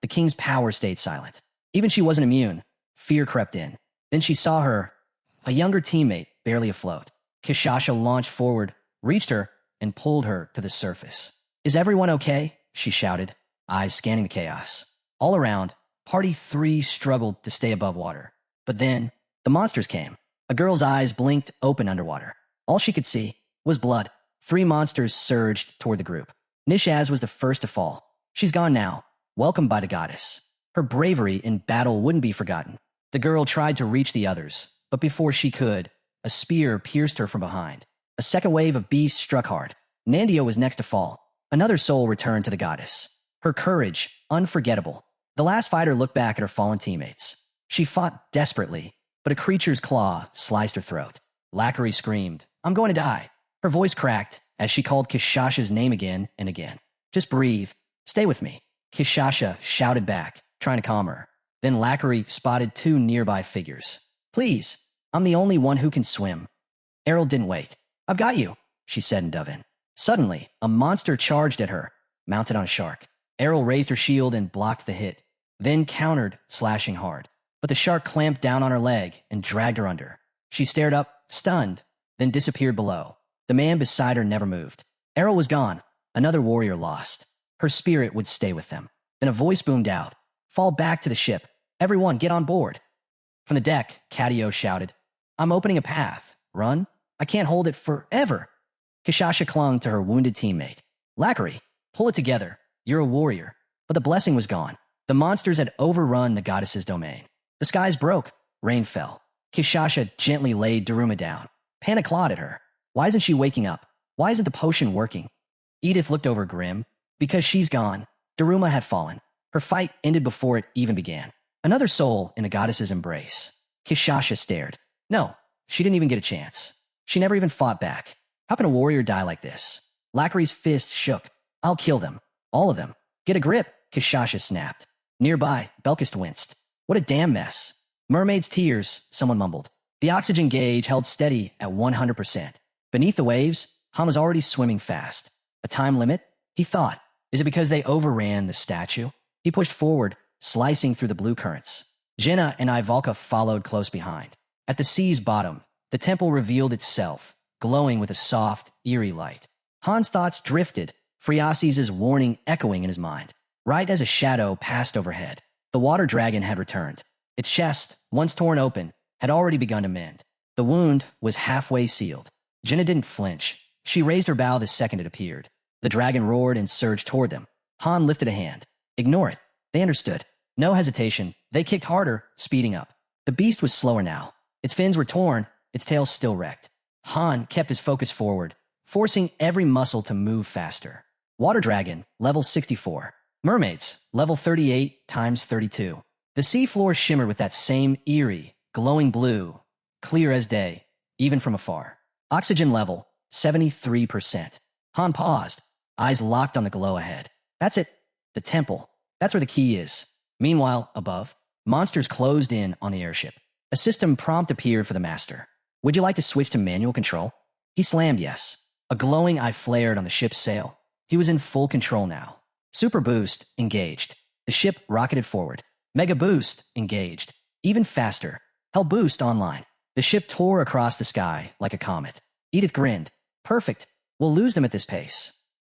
the king's power stayed silent. Even she wasn't immune. Fear crept in. Then she saw a younger teammate, barely afloat. Kishasha launched forward, reached her, and pulled her to the surface. Is everyone okay? She shouted, eyes scanning the chaos. All around, Party 3 struggled to stay above water. But then, the monsters came. A girl's eyes blinked open underwater. All she could see was blood. 3 monsters surged toward the group. Nishaz was the first to fall. She's gone now, welcomed by the goddess. Her bravery in battle wouldn't be forgotten. The girl tried to reach the others, but before she could, a spear pierced her from behind. A second wave of beasts struck hard. Nandio was next to fall. Another soul returned to the goddess. Her courage, unforgettable. The last fighter looked back at her fallen teammates. She fought desperately, but a creature's claw sliced her throat. Lackery screamed, I'm going to die. Her voice cracked as she called Kishasha's name again and again. Just breathe. Stay with me. Kishasha shouted back, trying to calm her. Then Lackery spotted 2 nearby figures. Please, I'm the only one who can swim. Errol didn't wait. I've got you, she said in Dovin. Suddenly, a monster charged at her, mounted on a shark. Errol raised her shield and blocked the hit, then countered, slashing hard. But the shark clamped down on her leg and dragged her under. She stared up, stunned, then disappeared below. The man beside her never moved. Errol was gone. Another warrior lost. Her spirit would stay with them. Then a voice boomed out. Fall back to the ship. Everyone get on board. From the deck, Cadio shouted, I'm opening a path. Run? I can't hold it forever. Kishasha clung to her wounded teammate. Lackery, pull it together. You're a warrior. But the blessing was gone. The monsters had overrun the goddess's domain. The skies broke. Rain fell. Kishasha gently laid Daruma down. Panic clawed at her. Why isn't she waking up? Why isn't the potion working? Edith looked over grim. Because she's gone. Daruma had fallen. Her fight ended before it even began. Another soul in the goddess's embrace. Kishasha stared. No, she didn't even get a chance. She never even fought back. How can a warrior die like this? Lackery's fist shook. I'll kill them. All of them. Get a grip, Kishasha snapped. Nearby, Belkist winced. What a damn mess. Mermaid's tears, someone mumbled. The oxygen gauge held steady at 100%. Beneath the waves, Han was already swimming fast. A time limit? He thought. Is it because they overran the statue? He pushed forward, slicing through the blue currents. Jenna and Ivalka followed close behind. At the sea's bottom, the temple revealed itself, glowing with a soft, eerie light. Han's thoughts drifted, Friasi's warning echoing in his mind. Right as a shadow passed overhead, the water dragon had returned. Its chest, once torn open, had already begun to mend. The wound was halfway sealed. Jenna didn't flinch. She raised her bow the second it appeared. The dragon roared and surged toward them. Han lifted a hand. Ignore it. They understood. No hesitation. They kicked harder, speeding up. The beast was slower now. Its fins were torn, its tail still wrecked. Han kept his focus forward, forcing every muscle to move faster. Water dragon, level 64. Mermaids, level 38 times 32. The sea floor shimmered with that same eerie, glowing blue, clear as day, even from afar. Oxygen level, 73%. Han paused, eyes locked on the glow ahead. That's it. The temple. That's where the key is. Meanwhile, above, monsters closed in on the airship. A system prompt appeared for the master. Would you like to switch to manual control? He slammed yes. A glowing eye flared on the ship's sail. He was in full control now. Super boost engaged. The ship rocketed forward. Mega Boost engaged. Even faster. Hell Boost online. The ship tore across the sky like a comet. Edith grinned. Perfect. We'll lose them at this pace.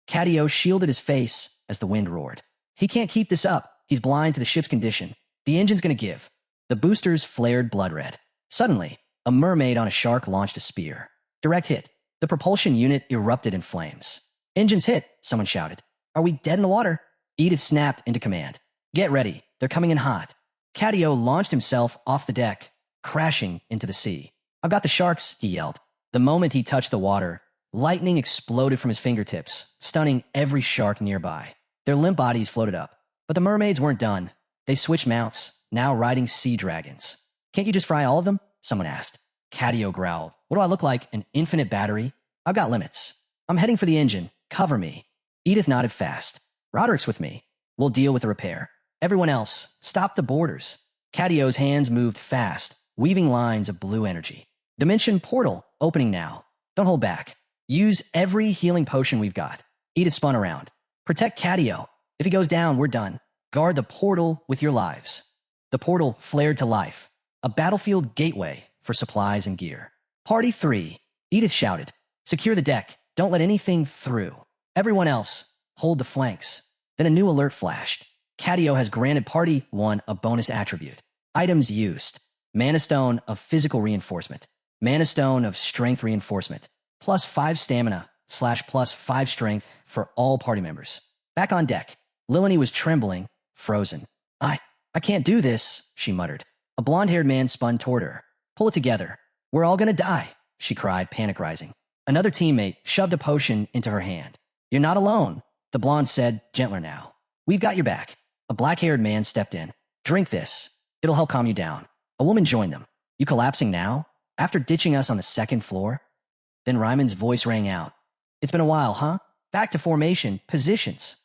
Cadio shielded his face as the wind roared. He can't keep this up. He's blind to the ship's condition. The engine's gonna give. The boosters flared blood red. Suddenly, a mermaid on a shark launched a spear. Direct hit. The propulsion unit erupted in flames. Engines hit, someone shouted. Are we dead in the water? Edith snapped into command. Get ready. They're coming in hot. Cadio launched himself off the deck, crashing into the sea. I've got the sharks, he yelled. The moment he touched the water, lightning exploded from his fingertips, stunning every shark nearby. Their limp bodies floated up. But the mermaids weren't done. They switched mounts, now riding sea dragons. Can't you just fry all of them? Someone asked. Cadio growled. What do I look like, an infinite battery? I've got limits. I'm heading for the engine. Cover me. Edith nodded fast. Roderick's with me. We'll deal with the repair. Everyone else, stop the boarders. Cadio's hands moved fast, weaving lines of blue energy. Dimension portal, opening now. Don't hold back. Use every healing potion we've got. Edith spun around. Protect Cadio. If he goes down, we're done. Guard the portal with your lives. The portal flared to life. A battlefield gateway for supplies and gear. Party 3. Edith shouted. Secure the deck. Don't let anything through. Everyone else, hold the flanks. Then a new alert flashed. Cadio has granted Party 1 a bonus attribute. Items used. Mana Stone of Physical Reinforcement. Mana Stone of Strength Reinforcement. +5 stamina / +5 strength for all party members. Back on deck. Lilani was trembling, frozen. I can't do this, she muttered. A blonde-haired man spun toward her. Pull it together. We're all gonna die, she cried, panic rising. Another teammate shoved a potion into her hand. You're not alone, the blonde said, gentler now. We've got your back. A black-haired man stepped in. Drink this. It'll help calm you down. A woman joined them. You collapsing now? After ditching us on the 2nd floor? Then Ryman's voice rang out. It's been a while, huh? Back to formation, positions.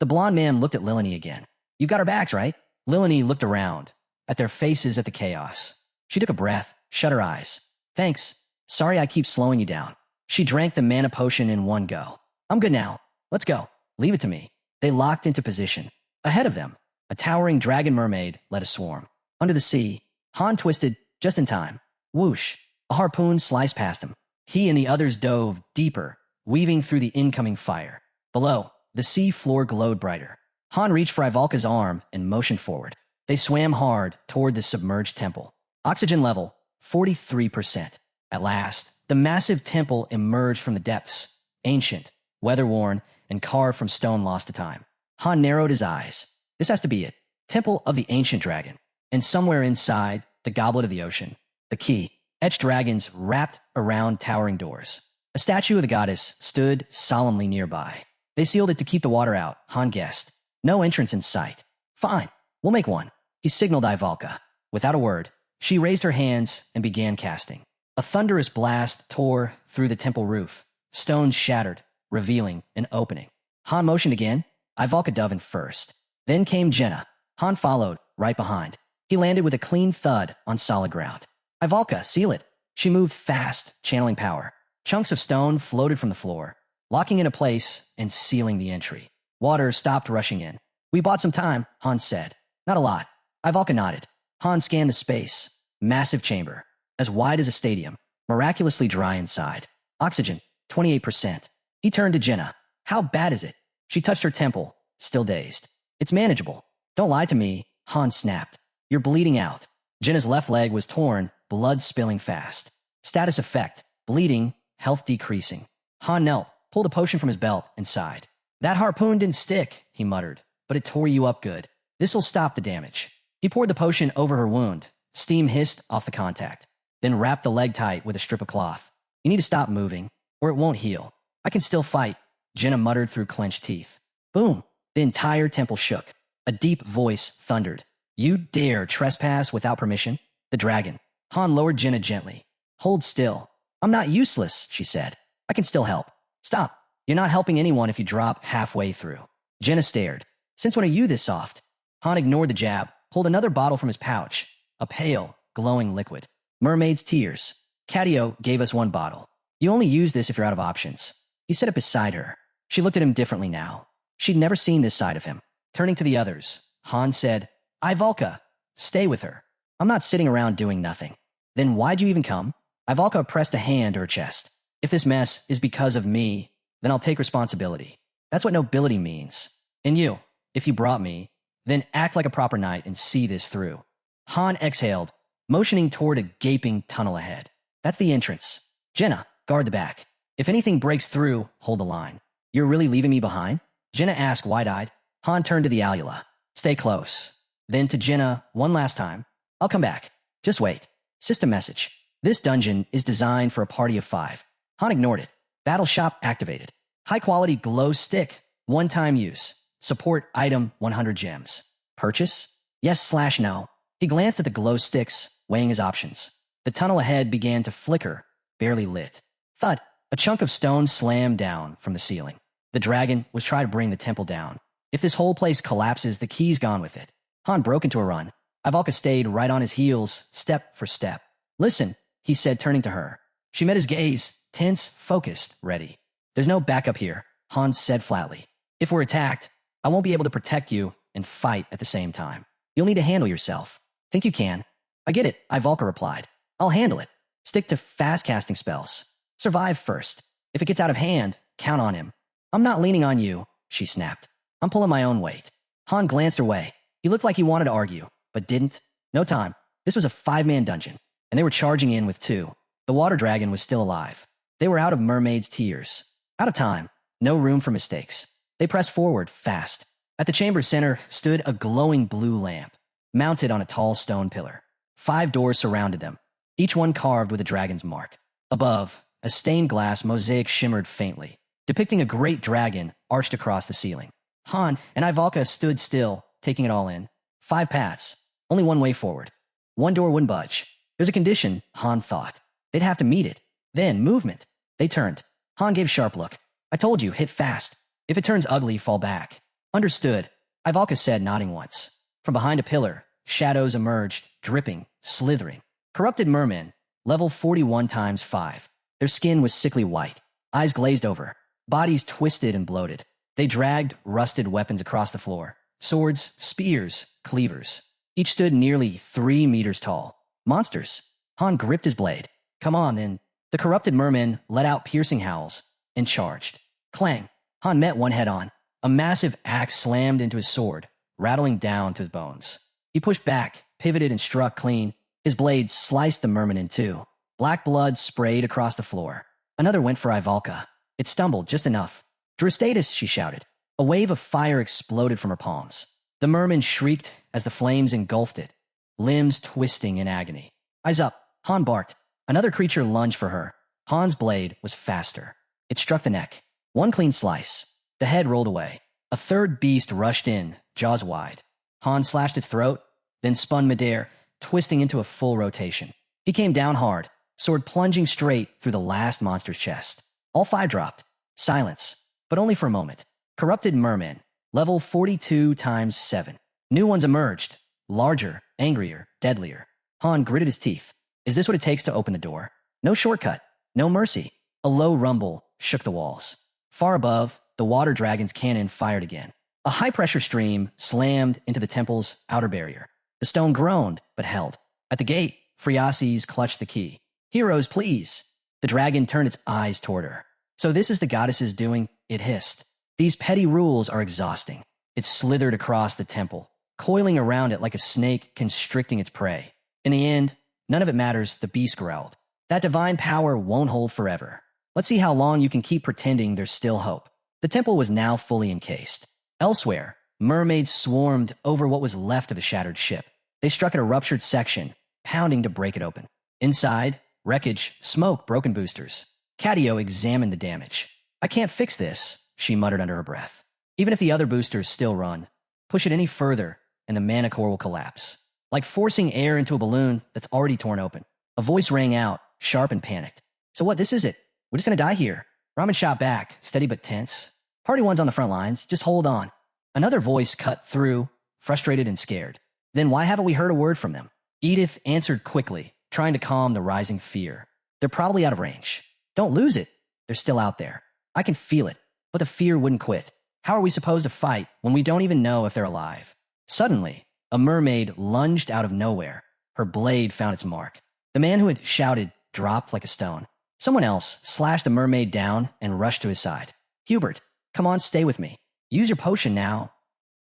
The blonde man looked at Lilani again. You got our backs, right? Lilani looked around, at their faces at the chaos. She took a breath, shut her eyes. Thanks. Sorry I keep slowing you down. She drank the mana potion in one go. I'm good now. Let's go. Leave it to me. They locked into position. Ahead of them, a towering dragon mermaid led a swarm. Under the sea, Han twisted just in time. Whoosh. A harpoon sliced past him. He and the others dove deeper, weaving through the incoming fire. Below, the sea floor glowed brighter. Han reached for Ivalka's arm and motioned forward. They swam hard toward the submerged temple. Oxygen level, 43%. At last, the massive temple emerged from the depths, ancient, weather-worn, and carved from stone lost to time. Han narrowed his eyes. This has to be it. Temple of the Ancient Dragon. And somewhere inside, the Goblet of the Ocean. The key. Etched dragons wrapped around towering doors. A statue of the goddess stood solemnly nearby. They sealed it to keep the water out, Han guessed. No entrance in sight. Fine, we'll make one. He signaled Ivalka. Without a word, she raised her hands and began casting. A thunderous blast tore through the temple roof. Stones shattered, revealing an opening. Han motioned again. Ivalka dove in first. Then came Jenna. Han followed, right behind. He landed with a clean thud on solid ground. Ivalka, seal it. She moved fast, channeling power. Chunks of stone floated from the floor, locking into place and sealing the entry. Water stopped rushing in. We bought some time, Han said. Not a lot. Ivalka nodded. Han scanned the space. Massive chamber, as wide as a stadium, miraculously dry inside. Oxygen, 28%. He turned to Jenna. How bad is it? She touched her temple, still dazed. It's manageable. Don't lie to me, Han snapped. You're bleeding out. Jenna's left leg was torn, blood spilling fast. Status effect, bleeding, health decreasing. Han knelt, pulled a potion from his belt, and sighed. That harpoon didn't stick, he muttered, but it tore you up good. This'll stop the damage. He poured the potion over her wound. Steam hissed off the contact, then wrapped the leg tight with a strip of cloth. You need to stop moving, or it won't heal. I can still fight, Jenna muttered through clenched teeth. Boom! The entire temple shook. A deep voice thundered. You dare trespass without permission? The dragon. Han lowered Jenna gently. Hold still. I'm not useless, she said. I can still help. Stop. You're not helping anyone if you drop halfway through. Jenna stared. Since when are you this soft? Han ignored the jab, pulled another bottle from his pouch. A pale, glowing liquid. Mermaid's tears. Cadio gave us one bottle. You only use this if you're out of options. He set it beside her. She looked at him differently now. She'd never seen this side of him. Turning to the others, Han said, Ivalka, stay with her. I'm not sitting around doing nothing. Then why'd you even come? Ivalka pressed a hand to her chest. If this mess is because of me, then I'll take responsibility. That's what nobility means. And you, if you brought me, then act like a proper knight and see this through. Han exhaled, motioning toward a gaping tunnel ahead. That's the entrance. Jenna, guard the back. If anything breaks through, hold the line. You're really leaving me behind? Jenna asked wide-eyed. Han turned to the Alula. Stay close. Then to Jenna, one last time. I'll come back. Just wait. System message. This dungeon is designed for a party of 5. Han ignored it. Battle shop activated. High-quality glow stick. One-time use. Support item 100 gems. Purchase? Yes/no. He glanced at the glow sticks, weighing his options. The tunnel ahead began to flicker, barely lit. Thud. A chunk of stone slammed down from the ceiling. The dragon was trying to bring the temple down. If this whole place collapses, the key's gone with it. Han broke into a run. Ivalka stayed right on his heels, step for step. Listen, he said, turning to her. She met his gaze, tense, focused, ready. There's no backup here, Han said flatly. If we're attacked, I won't be able to protect you and fight at the same time. You'll need to handle yourself. Think you can? I get it, Ivalka replied. I'll handle it. Stick to fast casting spells. Survive first. If it gets out of hand, count on him. I'm not leaning on you, she snapped. I'm pulling my own weight. Han glanced away. He looked like he wanted to argue, but didn't. No time. This was a 5-man dungeon, and they were charging in with 2. The water dragon was still alive. They were out of mermaids' tears. Out of time. No room for mistakes. They pressed forward, fast. At the chamber center stood a glowing blue lamp, mounted on a tall stone pillar. 5 doors surrounded them, each one carved with a dragon's mark. Above, a stained glass mosaic shimmered faintly, depicting a great dragon arched across the ceiling. Han and Ivalka stood still, taking it all in. 5 paths, only one way forward. 1 door wouldn't budge. There's a condition, Han thought. They'd have to meet it. Then, movement. They turned. Han gave a sharp look. I told you, hit fast. If it turns ugly, fall back. Understood, Ivalka said, nodding once. From behind a pillar, shadows emerged, dripping, slithering. Corrupted mermen, level 41 times 5. Their skin was sickly white, eyes glazed over, bodies twisted and bloated. They dragged rusted weapons across the floor. Swords, spears, cleavers. Each stood nearly 3 meters tall. Monsters. Han gripped his blade. Come on, then. The corrupted mermen let out piercing howls and charged. Clang. Han met one head on. A massive axe slammed into his sword, rattling down to his bones. He pushed back, pivoted, and struck clean. His blade sliced the merman in 2. Black blood sprayed across the floor. Another went for Ivalka. It stumbled just enough. Drustatus, she shouted. A wave of fire exploded from her palms. The merman shrieked as the flames engulfed it, limbs twisting in agony. Eyes up, Han barked. Another creature lunged for her. Han's blade was faster. It struck the neck. 1 clean slice. The head rolled away. A third beast rushed in, jaws wide. Han slashed its throat, then spun midair, twisting into a full rotation. He came down hard, sword plunging straight through the last monster's chest. All 5 dropped. Silence, but only for a moment. Corrupted merman, level 42 times 7. New ones emerged, larger, angrier, deadlier. Han gritted his teeth. Is this what it takes to open the door? No shortcut, no mercy. A low rumble shook the walls. Far above, the water dragon's cannon fired again. A high-pressure stream slammed into the temple's outer barrier. The stone groaned, but held. At the gate, Phreases clutched the key. Heroes, please. The dragon turned its eyes toward her. So this is the goddess's doing, it hissed. These petty rules are exhausting. It slithered across the temple, coiling around it like a snake constricting its prey. In the end, none of it matters, the beast growled. That divine power won't hold forever. Let's see how long you can keep pretending there's still hope. The temple was now fully encased. Elsewhere, mermaids swarmed over what was left of the shattered ship. They struck at a ruptured section, pounding to break it open. Inside, wreckage, smoke, broken boosters. Cadio examined the damage. I can't fix this, she muttered under her breath. Even if the other boosters still run, push it any further and the mana core will collapse. Like forcing air into a balloon that's already torn open. A voice rang out, sharp and panicked. So what, this is it? We're just gonna die here. Ramen shot back, steady but tense. Party one's on the front lines, just hold on. Another voice cut through, frustrated and scared. Then why haven't we heard a word from them? Edith answered quickly, trying to calm the rising fear. They're probably out of range. Don't lose it. They're still out there. I can feel it, but the fear wouldn't quit. How are we supposed to fight when we don't even know if they're alive? Suddenly, A mermaid lunged out of nowhere. Her blade found its mark. The man who had shouted dropped like a stone. Someone else slashed the mermaid down and rushed to his side. Hubert, come on, stay with me. Use your potion now.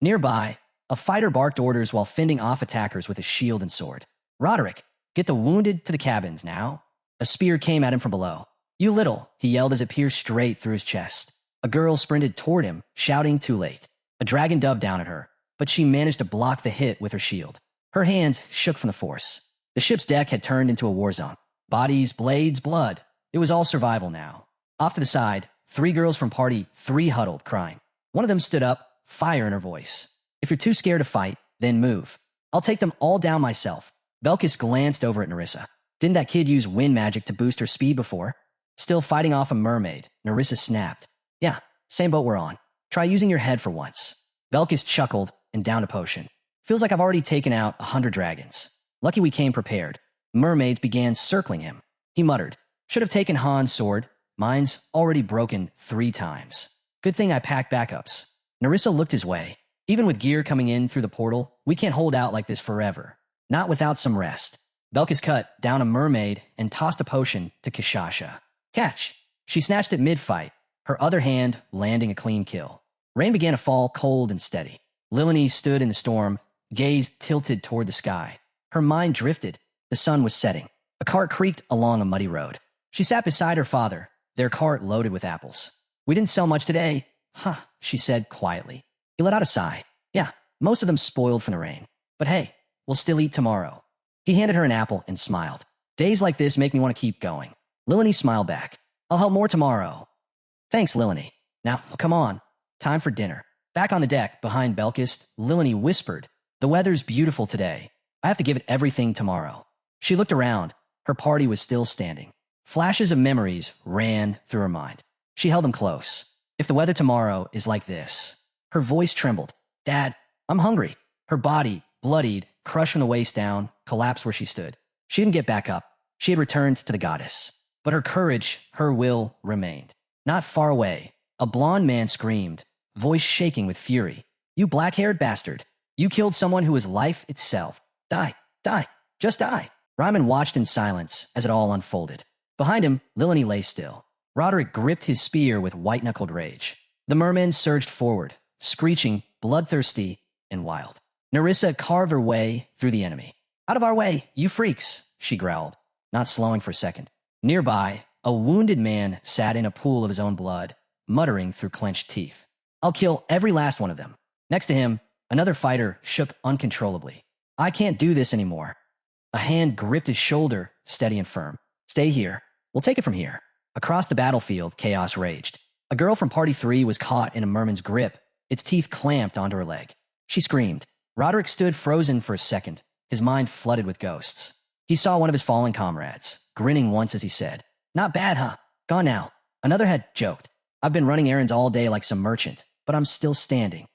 Nearby, a fighter barked orders while fending off attackers with his shield and sword. Roderick, get the wounded to the cabins now. A spear came at him from below. You little, he yelled as it pierced straight through his chest. A girl sprinted toward him, shouting too late. A dragon dove down at her, but she managed to block the hit with her shield. Her hands shook from the force. The ship's deck had turned into a war zone. Bodies, blades, blood. It was all survival now. Off to the side, 3 girls from party 3 huddled, crying. One of them stood up, fire in her voice. If you're too scared to fight, then move. I'll take them all down myself. Belkis glanced over at Nerissa. Didn't that kid use wind magic to boost her speed before? Still fighting off a mermaid, Nerissa snapped. Yeah, same boat we're on. Try using your head for once. Belkis chuckled and downed a potion. Feels like I've already taken out 100 dragons. Lucky we came prepared. Mermaids began circling him. He muttered, should have taken Han's sword. Mine's already broken 3 times. Good thing I packed backups. Nerissa looked his way. Even with gear coming in through the portal, we can't hold out like this forever. Not without some rest. Belkis cut down a mermaid and tossed a potion to Kishasha. Catch! She snatched it mid-fight, her other hand landing a clean kill. Rain began to fall cold and steady. Lilini stood in the storm, gaze tilted toward the sky. Her mind drifted. The sun was setting. A cart creaked along a muddy road. She sat beside her father, their cart loaded with apples. We didn't sell much today. Huh, she said quietly. He let out a sigh. Yeah, most of them spoiled from the rain. But hey, we'll still eat tomorrow. He handed her an apple and smiled. Days like this make me want to keep going. Lilini smiled back. I'll help more tomorrow. Thanks, Lilini. Now, come on. Time for dinner. Back on the deck, behind Belkis, Lilini whispered, the weather's beautiful today. I have to give it everything tomorrow. She looked around. Her party was still standing. Flashes of memories ran through her mind. She held them close. If the weather tomorrow is like this. Her voice trembled. Dad, I'm hungry. Her body, bloodied, crushed from the waist down, collapsed where she stood. She didn't get back up. She had returned to the goddess. But her courage, her will, remained. Not far away, a blond man screamed, voice shaking with fury. You black-haired bastard. You killed someone who was life itself. Die, die, just die. Ryman watched in silence as it all unfolded. Behind him, Lilini lay still. Roderick gripped his spear with white-knuckled rage. The mermen surged forward, screeching, bloodthirsty, and wild. Nerissa carved her way through the enemy. Out of our way, you freaks, she growled, not slowing for a second. Nearby, a wounded man sat in a pool of his own blood, muttering through clenched teeth. I'll kill every last one of them. Next to him, another fighter shook uncontrollably. I can't do this anymore. A hand gripped his shoulder, steady and firm. Stay here. We'll take it from here. Across the battlefield, chaos raged. A girl from Party 3 was caught in a merman's grip, its teeth clamped onto her leg. She screamed. Roderick stood frozen for a second, his mind flooded with ghosts. He saw one of his fallen comrades, grinning once as he said, Not bad, huh? Gone now. Another had joked. I've been running errands all day like some merchant, but I'm still standing.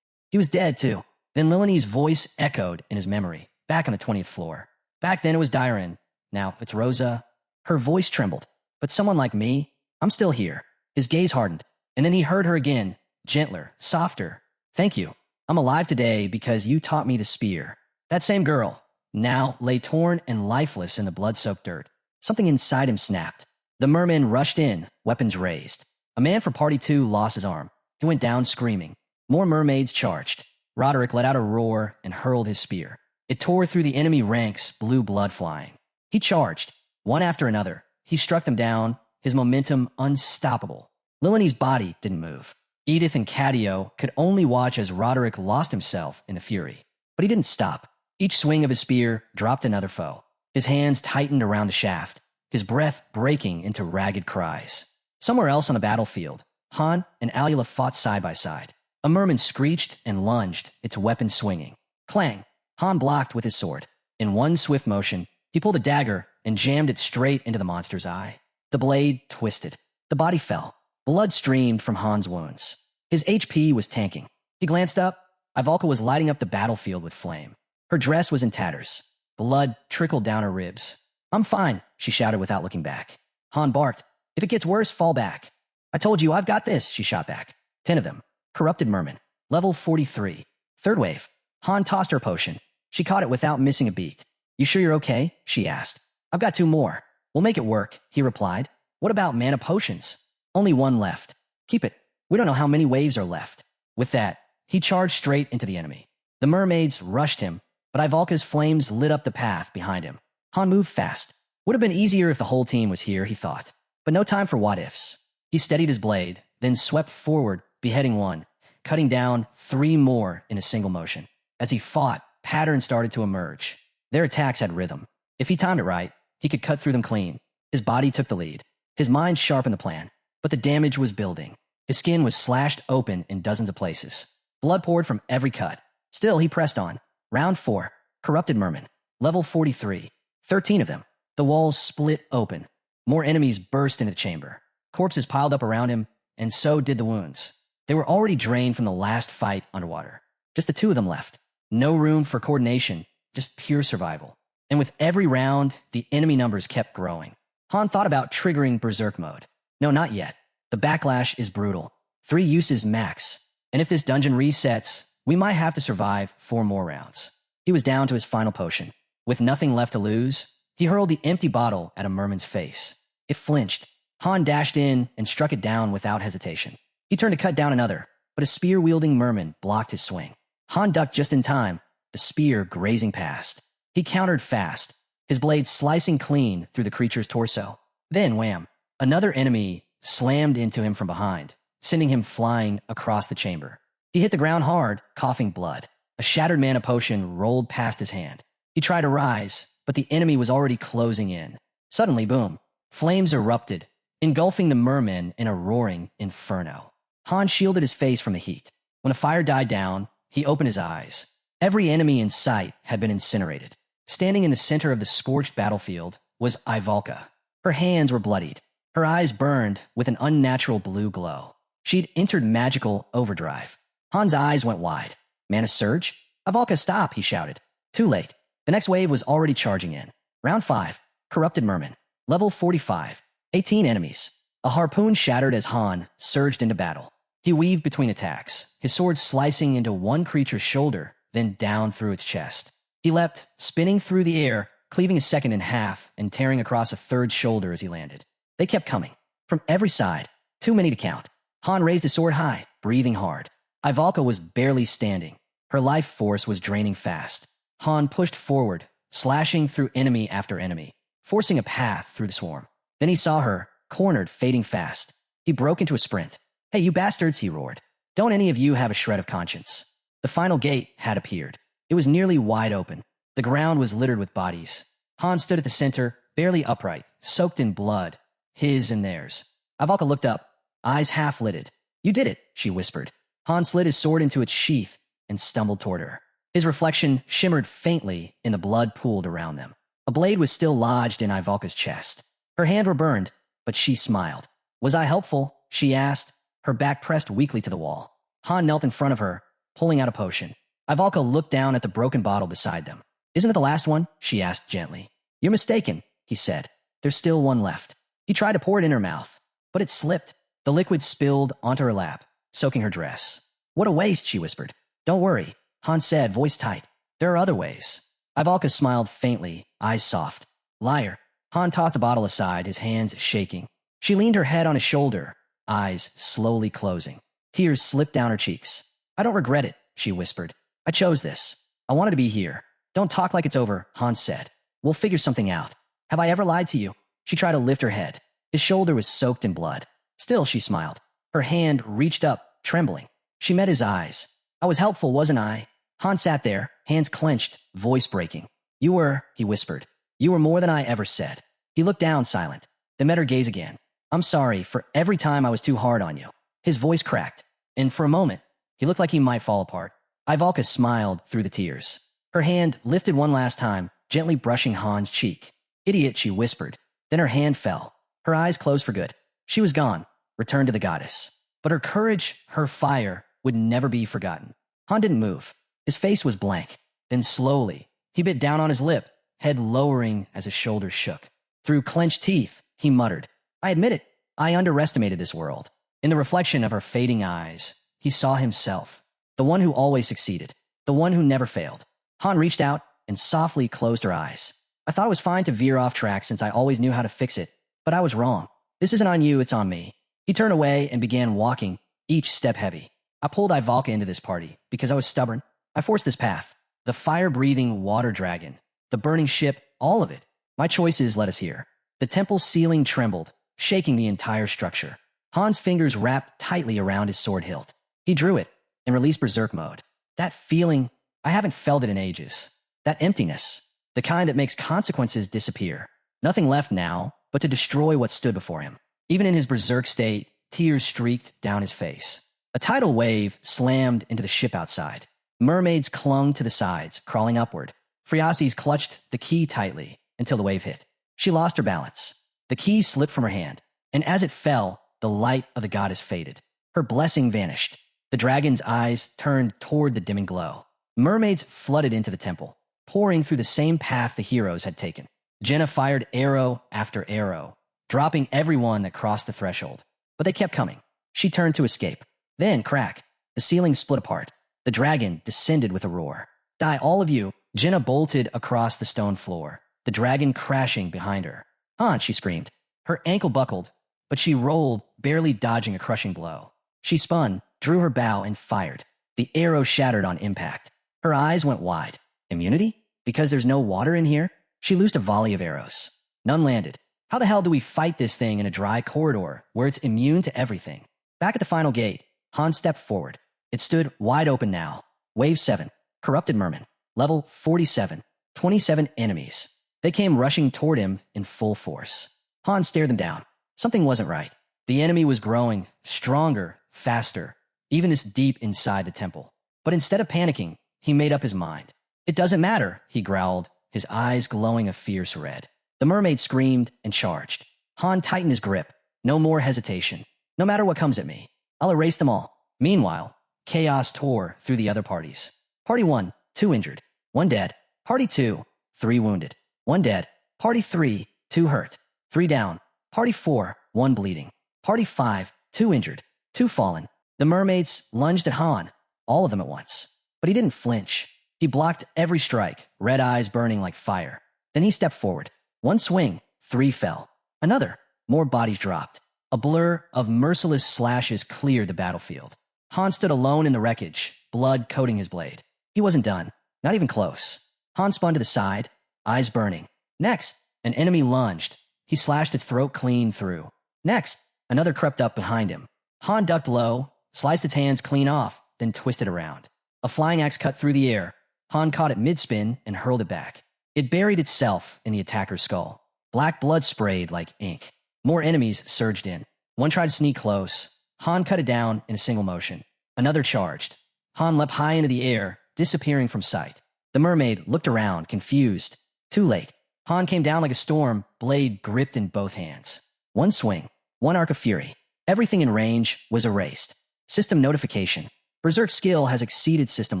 He was dead, too. Then Lilini's voice echoed in his memory, back on the 20th floor. Back then it was Dyron. Now it's Rosa. Her voice trembled. But someone like me, I'm still here. His gaze hardened, and then he heard her again, gentler, softer. Thank you. I'm alive today because you taught me the spear. That same girl, now lay torn and lifeless in the blood-soaked dirt. Something inside him snapped. The mermen rushed in, weapons raised. A man from Party 2 lost his arm. He went down screaming. More mermaids charged. Roderick let out a roar and hurled his spear. It tore through the enemy ranks, blue blood flying. He charged, one after another. He struck them down, his momentum unstoppable. Lilini's body didn't move. Edith and Cadio could only watch as Roderick lost himself in the fury. But he didn't stop. Each swing of his spear dropped another foe. His hands tightened around the shaft, his breath breaking into ragged cries. Somewhere else on the battlefield, Han and Alula fought side by side. A merman screeched and lunged, its weapon swinging. Clang! Han blocked with his sword. In one swift motion, he pulled a dagger and jammed it straight into the monster's eye. The blade twisted. The body fell. Blood streamed from Han's wounds. His HP was tanking. He glanced up. Ivalka was lighting up the battlefield with flame. Her dress was in tatters. Blood trickled down her ribs. I'm fine, she shouted without looking back. Han barked. If it gets worse, fall back. I told you, I've got this, she shot back. 10 of them. Corrupted merman. Level 43. Third wave. Han tossed her potion. She caught it without missing a beat. You sure you're okay? She asked. I've got 2 more. We'll make it work, he replied. What about mana potions? Only 1 left. Keep it. We don't know how many waves are left. With that, he charged straight into the enemy. The mermaids rushed him, but Ivalka's flames lit up the path behind him. Han moved fast. Would have been easier if the whole team was here, he thought. But no time for what-ifs. He steadied his blade, then swept forward, beheading 1, cutting down 3 more in a single motion. As he fought, patterns started to emerge. Their attacks had rhythm. If he timed it right, he could cut through them clean. His body took the lead. His mind sharpened the plan. But the damage was building. His skin was slashed open in dozens of places. Blood poured from every cut. Still, he pressed on. Round 4. Corrupted Merman. Level 43. 13 of them. The walls split open. More enemies burst into the chamber. Corpses piled up around him, and so did the wounds. They were already drained from the last fight underwater. Just the 2 of them left. No room for coordination, just pure survival. And with every round, the enemy numbers kept growing. Han thought about triggering Berserk mode. No, not yet. The backlash is brutal. 3 uses max. And if this dungeon resets, we might have to survive 4 more rounds. He was down to his final potion. With nothing left to lose, he hurled the empty bottle at a merman's face. It flinched. Han dashed in and struck it down without hesitation. He turned to cut down another, but a spear-wielding merman blocked his swing. Han ducked just in time, the spear grazing past. He countered fast, his blade slicing clean through the creature's torso. Then, wham, another enemy slammed into him from behind, sending him flying across the chamber. He hit the ground hard, coughing blood. A shattered mana potion rolled past his hand. He tried to rise, but the enemy was already closing in. Suddenly, boom, flames erupted, engulfing the mermen in a roaring inferno. Han shielded his face from the heat. When the fire died down, he opened his eyes. Every enemy in sight had been incinerated. Standing in the center of the scorched battlefield was Ivalka. Her hands were bloodied. Her eyes burned with an unnatural blue glow. She'd entered magical overdrive. Han's eyes went wide. Mana surge? Ivalka, stop, he shouted. Too late. The next wave was already charging in. Round 5. Corrupted Merman. Level 45. 18 enemies. A harpoon shattered as Han surged into battle. He weaved between attacks, his sword slicing into one creature's shoulder, then down through its chest. He leapt, spinning through the air, cleaving a second in half and tearing across a third shoulder as he landed. They kept coming. From every side. Too many to count. Han raised his sword high, breathing hard. Ivalka was barely standing. Her life force was draining fast. Han pushed forward, slashing through enemy after enemy, forcing a path through the swarm. Then he saw her, cornered, fading fast. He broke into a sprint. Hey, you bastards, he roared. Don't any of you have a shred of conscience? The final gate had appeared. It was nearly wide open. The ground was littered with bodies. Han stood at the center, barely upright, soaked in blood, his and theirs. Ivalka looked up, eyes half-lidded. You did it, she whispered. Han slid his sword into its sheath and stumbled toward her. His reflection shimmered faintly in the blood pooled around them. A blade was still lodged in Ivalka's chest. Her hand were burned, but she smiled. Was I helpful? She asked, her back pressed weakly to the wall. Han knelt in front of her, pulling out a potion. Ivalka looked down at the broken bottle beside them. Isn't it the last one? She asked gently. You're mistaken, he said. There's still one left. He tried to pour it in her mouth, but it slipped. The liquid spilled onto her lap, soaking her dress. What a waste, she whispered. Don't worry, Han said, voice tight. There are other ways. Ivalka smiled faintly, eyes soft. Liar. Han tossed the bottle aside, his hands shaking. She leaned her head on his shoulder, eyes slowly closing. Tears slipped down her cheeks. I don't regret it, she whispered. I chose this. I wanted to be here. Don't talk like it's over, Han said. We'll figure something out. Have I ever lied to you? She tried to lift her head. His shoulder was soaked in blood. Still, she smiled. Her hand reached up, trembling. She met his eyes. I was helpful, wasn't I? Han sat there, hands clenched, voice breaking. You were, he whispered. You were more than I ever said. He looked down, silent, then met her gaze again. I'm sorry for every time I was too hard on you. His voice cracked, and for a moment, he looked like he might fall apart. Ivalka smiled through the tears. Her hand lifted one last time, gently brushing Han's cheek. Idiot, she whispered. Then her hand fell. Her eyes closed for good. She was gone, returned to the goddess. But her courage, her fire, would never be forgotten. Han didn't move. His face was blank. Then slowly, he bit down on his lip, head lowering as his shoulders shook. Through clenched teeth, he muttered, I admit it, I underestimated this world. In the reflection of her fading eyes, he saw himself, the one who always succeeded, the one who never failed. Han reached out and softly closed her eyes. I thought it was fine to veer off track since I always knew how to fix it, but I was wrong. This isn't on you, it's on me. He turned away and began walking, each step heavy. I pulled Ivalka into this party because I was stubborn. I forced this path. The fire-breathing water dragon, the burning ship, all of it. My choices led us here. The temple's ceiling trembled, shaking the entire structure. Han's fingers wrapped tightly around his sword hilt. He drew it and released berserk mode. That feeling, I haven't felt it in ages. That emptiness, the kind that makes consequences disappear. Nothing left now but to destroy what stood before him. Even in his berserk state, tears streaked down his face. A tidal wave slammed into the ship outside. Mermaids clung to the sides, crawling upward. Phreases clutched the key tightly until the wave hit. She lost her balance. The key slipped from her hand, and as it fell, the light of the goddess faded. Her blessing vanished. The dragon's eyes turned toward the dimming glow. Mermaids flooded into the temple, pouring through the same path the heroes had taken. Jenna fired arrow after arrow, dropping everyone that crossed the threshold. But they kept coming. She turned to escape. Then, crack, the ceiling split apart. The dragon descended with a roar. Die, all of you! Jenna bolted across the stone floor, the dragon crashing behind her. Han, she screamed. Her ankle buckled, but she rolled, barely dodging a crushing blow. She spun, drew her bow, and fired. The arrow shattered on impact. Her eyes went wide. Immunity? Because there's no water in here? She loosed a volley of arrows. None landed. How the hell do we fight this thing in a dry corridor where it's immune to everything? Back at the final gate, Han stepped forward. It stood wide open now. Wave 7. Corrupted Merman. Level 47. 27 enemies. They came rushing toward him in full force. Han stared them down. Something wasn't right. The enemy was growing, stronger, faster, even this deep inside the temple. But instead of panicking, he made up his mind. It doesn't matter, he growled, his eyes glowing a fierce red. The mermaid screamed and charged. Han tightened his grip. No more hesitation. No matter what comes at me, I'll erase them all. Meanwhile, chaos tore through the other parties. Party 1, 2 injured, 1 dead. Party 2, 3 wounded, 1 dead. Party 3, 2 hurt, 3 down. Party 4, 1 bleeding. Party 5, 2 injured, 2 fallen. The mermaids lunged at Han, all of them at once. But he didn't flinch. He blocked every strike, red eyes burning like fire. Then he stepped forward. 1 swing, 3 fell. Another, more bodies dropped. A blur of merciless slashes cleared the battlefield. Han stood alone in the wreckage, blood coating his blade. He wasn't done, not even close. Han spun to the side, eyes burning. Next, an enemy lunged. He slashed its throat clean through. Next, another crept up behind him. Han ducked low, sliced its hands clean off, then twisted around. A flying axe cut through the air. Han caught it mid-spin and hurled it back. It buried itself in the attacker's skull. Black blood sprayed like ink. More enemies surged in. One tried to sneak close. Han cut it down in a single motion. Another charged. Han leapt high into the air, disappearing from sight. The mermaid looked around, confused. Too late. Han came down like a storm, blade gripped in both hands. 1 swing, 1 arc of fury. Everything in range was erased. System notification. Berserk skill has exceeded system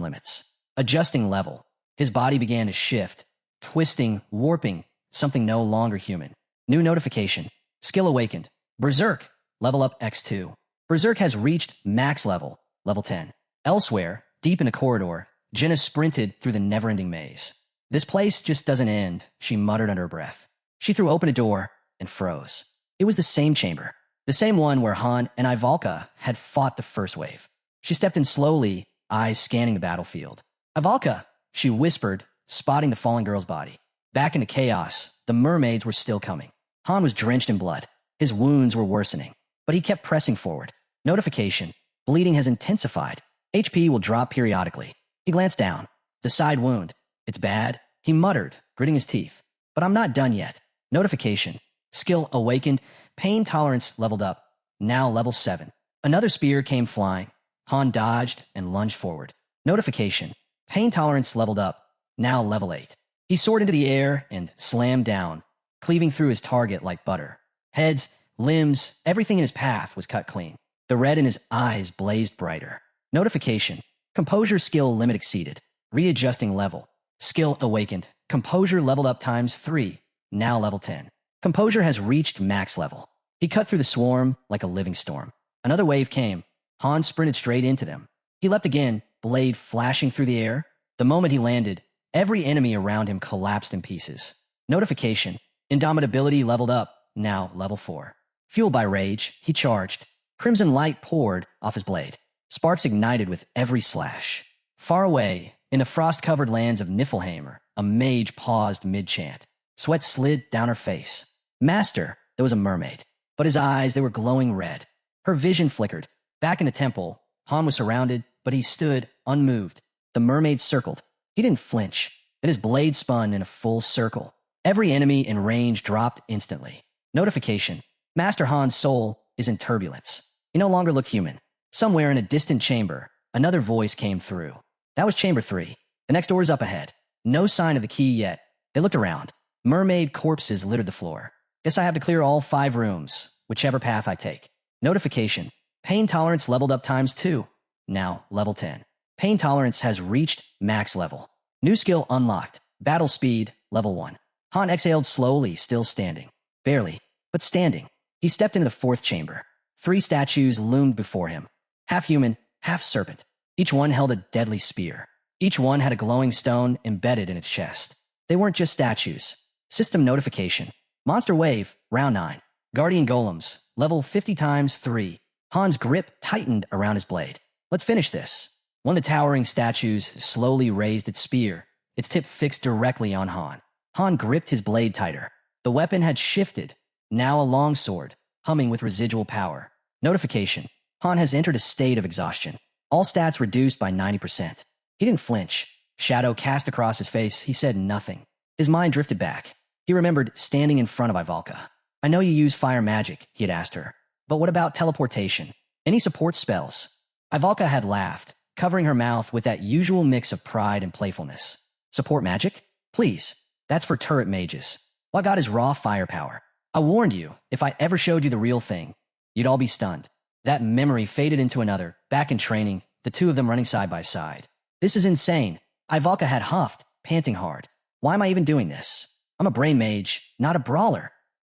limits. Adjusting level. His body began to shift, twisting, warping, something no longer human. New notification. Skill awakened. Berserk. Level up X2. Berserk has reached max level, level 10. Elsewhere, deep in the corridor, Jenna sprinted through the never-ending maze. This place just doesn't end, she muttered under her breath. She threw open a door and froze. It was the same chamber, the same one where Han and Ivalka had fought the first wave. She stepped in slowly, eyes scanning the battlefield. Ivalka, she whispered, spotting the fallen girl's body. Back in the chaos, the mermaids were still coming. Han was drenched in blood. His wounds were worsening, but he kept pressing forward. Notification. Bleeding has intensified. HP will drop periodically. He glanced down. The side wound. It's bad, he muttered, gritting his teeth. But I'm not done yet. Notification. Skill awakened. Pain tolerance leveled up. Now level 7. Another spear came flying. Han dodged and lunged forward. Notification. Pain tolerance leveled up. Now level 8. He soared into the air and slammed down, cleaving through his target like butter. Heads, limbs, everything in his path was cut clean. The red in his eyes blazed brighter. Notification. Composure skill limit exceeded. Readjusting level. Skill awakened. Composure leveled up times 3. Now level 10. Composure has reached max level. He cut through the swarm like a living storm. Another wave came. Han sprinted straight into them. He leapt again, blade flashing through the air. The moment he landed, Every enemy around him collapsed in pieces. Notification. Indomitability leveled up, now level 4. Fueled by rage, he charged. Crimson light poured off his blade. Sparks ignited with every slash. Far away, in the frost-covered lands of Niflheim, a mage paused mid-chant. Sweat slid down her face. Master, there was a mermaid. But his eyes, they were glowing red. Her vision flickered. Back in the temple, Han was surrounded, but he stood unmoved. The mermaid circled. He didn't flinch. Then his blade spun in a full circle. Every enemy in range dropped instantly. Notification. Master Han's soul is in turbulence. He no longer looked human. Somewhere in a distant chamber, another voice came through. That was Chamber 3. The next door is up ahead. No sign of the key yet. They looked around. Mermaid corpses littered the floor. Guess I have to clear all 5 rooms, whichever path I take. Notification. Pain tolerance leveled up ×2. Now, level 10. Pain tolerance has reached max level. New skill unlocked. Battle speed, level 1. Han exhaled slowly, still standing. Barely, but standing. He stepped into the 4th chamber. 3 statues loomed before him. Half human, half serpent. Each one held a deadly spear. Each one had a glowing stone embedded in its chest. They weren't just statues. System notification. Monster wave, round 9. Guardian golems, level 50 ×3. Han's grip tightened around his blade. Let's finish this. One of the towering statues slowly raised its spear, its tip fixed directly on Han. Han gripped his blade tighter. The weapon had shifted, now a long sword, humming with residual power. Notification. Han has entered a state of exhaustion. All stats reduced by 90%. He didn't flinch. Shadow cast across his face. He said nothing. His mind drifted back. He remembered standing in front of Ivalka. I know you use fire magic, he had asked her. But what about teleportation? Any support spells? Ivalka had laughed, covering her mouth with that usual mix of pride and playfulness. Support magic? Please. That's for turret mages. What I got is raw firepower. I warned you, if I ever showed you the real thing, you'd all be stunned. That memory faded into another, back in training, the two of them running side by side. This is insane. Ivalka had huffed, panting hard. Why am I even doing this? I'm a brain mage, not a brawler.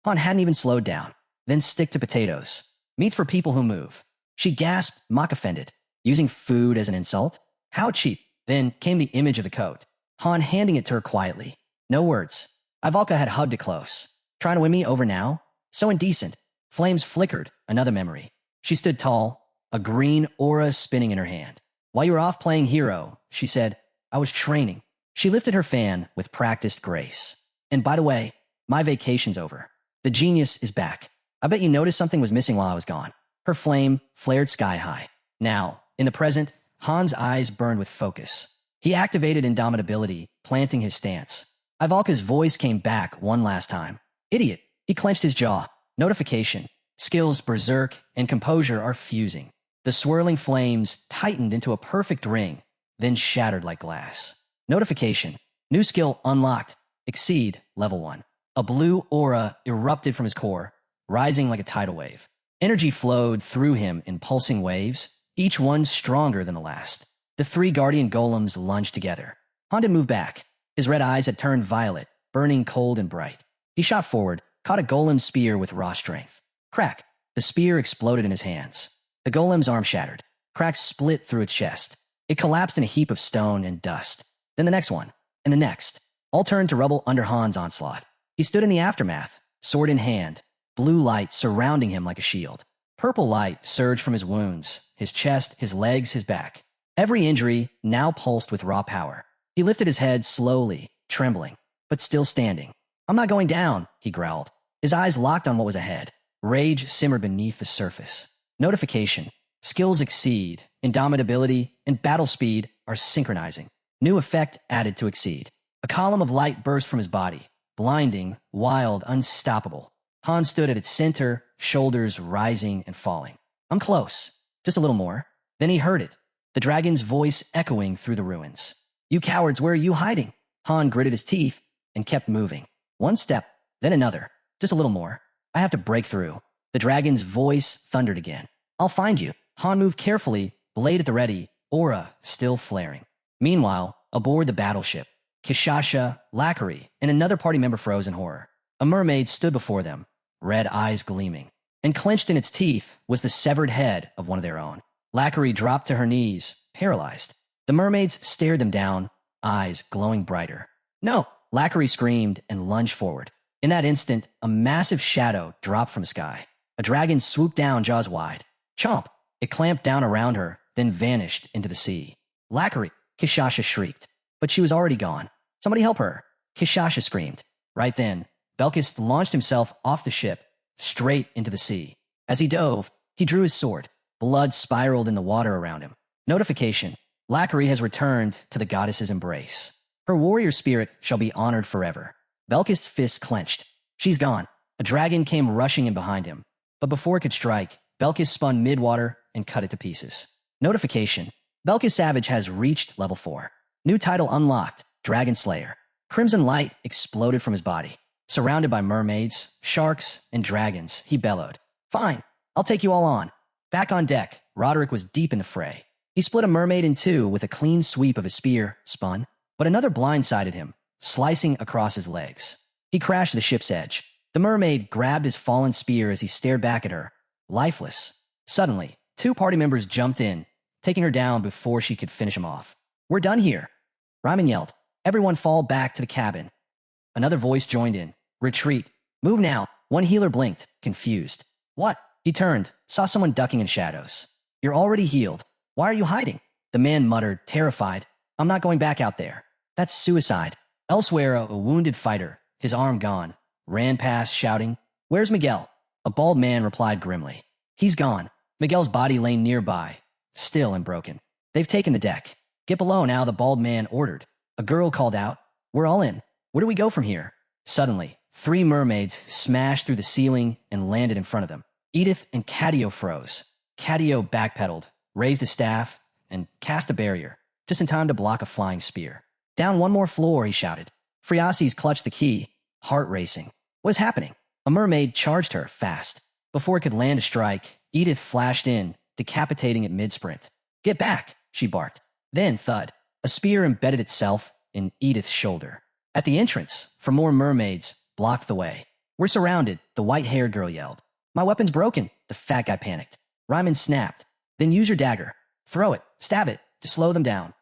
Han hadn't even slowed down. Then stick to potatoes. Meat's for people who move. She gasped, mock offended. Using food as an insult? How cheap. Then came the image of the coat. Han handing it to her quietly. No words. Ivalka had hugged it close. Trying to win me over now? So indecent. Flames flickered, another memory. She stood tall, a green aura spinning in her hand. While you were off playing hero, she said, I was training. She lifted her fan with practiced grace. And by the way, my vacation's over. The genius is back. I bet you noticed something was missing while I was gone. Her flame flared sky high. Now, in the present, Han's eyes burned with focus. He activated indomitability, planting his stance. Ivalka's voice came back one last time. Idiot. He clenched his jaw. Notification. Skills Berserk and Composure are fusing. The swirling flames tightened into a perfect ring, then shattered like glass. Notification. New skill unlocked. Exceed level 1. A blue aura erupted from his core, rising like a tidal wave. Energy flowed through him in pulsing waves, each one stronger than the last. The 3 guardian golems lunged together. Han didn't move back. His red eyes had turned violet, burning cold and bright. He shot forward, caught a golem's spear with raw strength. Crack! The spear exploded in his hands. The golem's arm shattered. Cracks split through its chest. It collapsed in a heap of stone and dust. Then the next one, and the next. All turned to rubble under Han's onslaught. He stood in the aftermath, sword in hand, blue light surrounding him like a shield. Purple light surged from his wounds, his chest, his legs, his back. Every injury now pulsed with raw power. He lifted his head slowly, trembling, but still standing. I'm not going down, he growled. His eyes locked on what was ahead. Rage simmered beneath the surface. Notification. Skills Exceed, Indomitability, and Battle Speed are synchronizing. New effect added to Exceed. A column of light burst from his body. Blinding, wild, unstoppable. Han stood at its center, shoulders rising and falling. I'm close. Just a little more. Then he heard it. The dragon's voice echoing through the ruins. You cowards, where are you hiding? Han gritted his teeth and kept moving. One step, then another. Just a little more. I have to break through. The dragon's voice thundered again. I'll find you. Han moved carefully, blade at the ready, aura still flaring. Meanwhile, aboard the battleship, Kishasha, Lackery, and another party member froze in horror. A mermaid stood before them, red eyes gleaming. And clenched in its teeth was the severed head of one of their own. Lackery dropped to her knees, paralyzed. The mermaids stared them down, eyes glowing brighter. No! Lackery screamed and lunged forward. In that instant, a massive shadow dropped from the sky. A dragon swooped down, jaws wide. Chomp! It clamped down around her, then vanished into the sea. Lackery! Kishasha shrieked. But she was already gone. Somebody help her! Kishasha screamed. Right then, Belkis launched himself off the ship, straight into the sea. As he dove, he drew his sword. Blood spiraled in the water around him. Notification. Lackery has returned to the goddess's embrace. Her warrior spirit shall be honored forever. Belkis' fists clenched. She's gone. A dragon came rushing in behind him. But before it could strike, Belkis spun mid-water and cut it to pieces. Notification. Belkis Savage has reached level 4. New title unlocked. Dragon Slayer. Crimson light exploded from his body. Surrounded by mermaids, sharks, and dragons, he bellowed. Fine, I'll take you all on. Back on deck, Roderick was deep in the fray. He split a mermaid in two with a clean sweep of his spear, spun, but another blindsided him, slicing across his legs. He crashed to the ship's edge. The mermaid grabbed his fallen spear as he stared back at her, lifeless. Suddenly, 2 party members jumped in, taking her down before she could finish him off. We're done here. Ryman yelled. Everyone fall back to the cabin. Another voice joined in. Retreat. Move now. One healer blinked, confused. What? He turned, saw someone ducking in shadows. You're already healed. Why are you hiding? The man muttered, terrified. I'm not going back out there. That's suicide. Elsewhere, a wounded fighter, his arm gone, ran past, shouting, Where's Miguel? A bald man replied grimly. He's gone. Miguel's body lay nearby, still and broken. They've taken the deck. Get below now, the bald man ordered. A girl called out, We're all in. Where do we go from here? Suddenly, 3 mermaids smashed through the ceiling and landed in front of them. Edith and Cadio froze. Cadio backpedaled, raised a staff, and cast a barrier, just in time to block a flying spear. Down one more floor, he shouted. Friasis clutched the key, heart racing. What is happening? A mermaid charged her fast. Before it could land a strike, Edith flashed in, decapitating it mid-sprint. Get back, she barked. Then, thud, a spear embedded itself in Edith's shoulder. At the entrance, for more mermaids, blocked the way. We're surrounded, the white-haired girl yelled. My weapon's broken, the fat guy panicked. Ryman snapped. Then use your dagger. Throw it, stab it, to slow them down.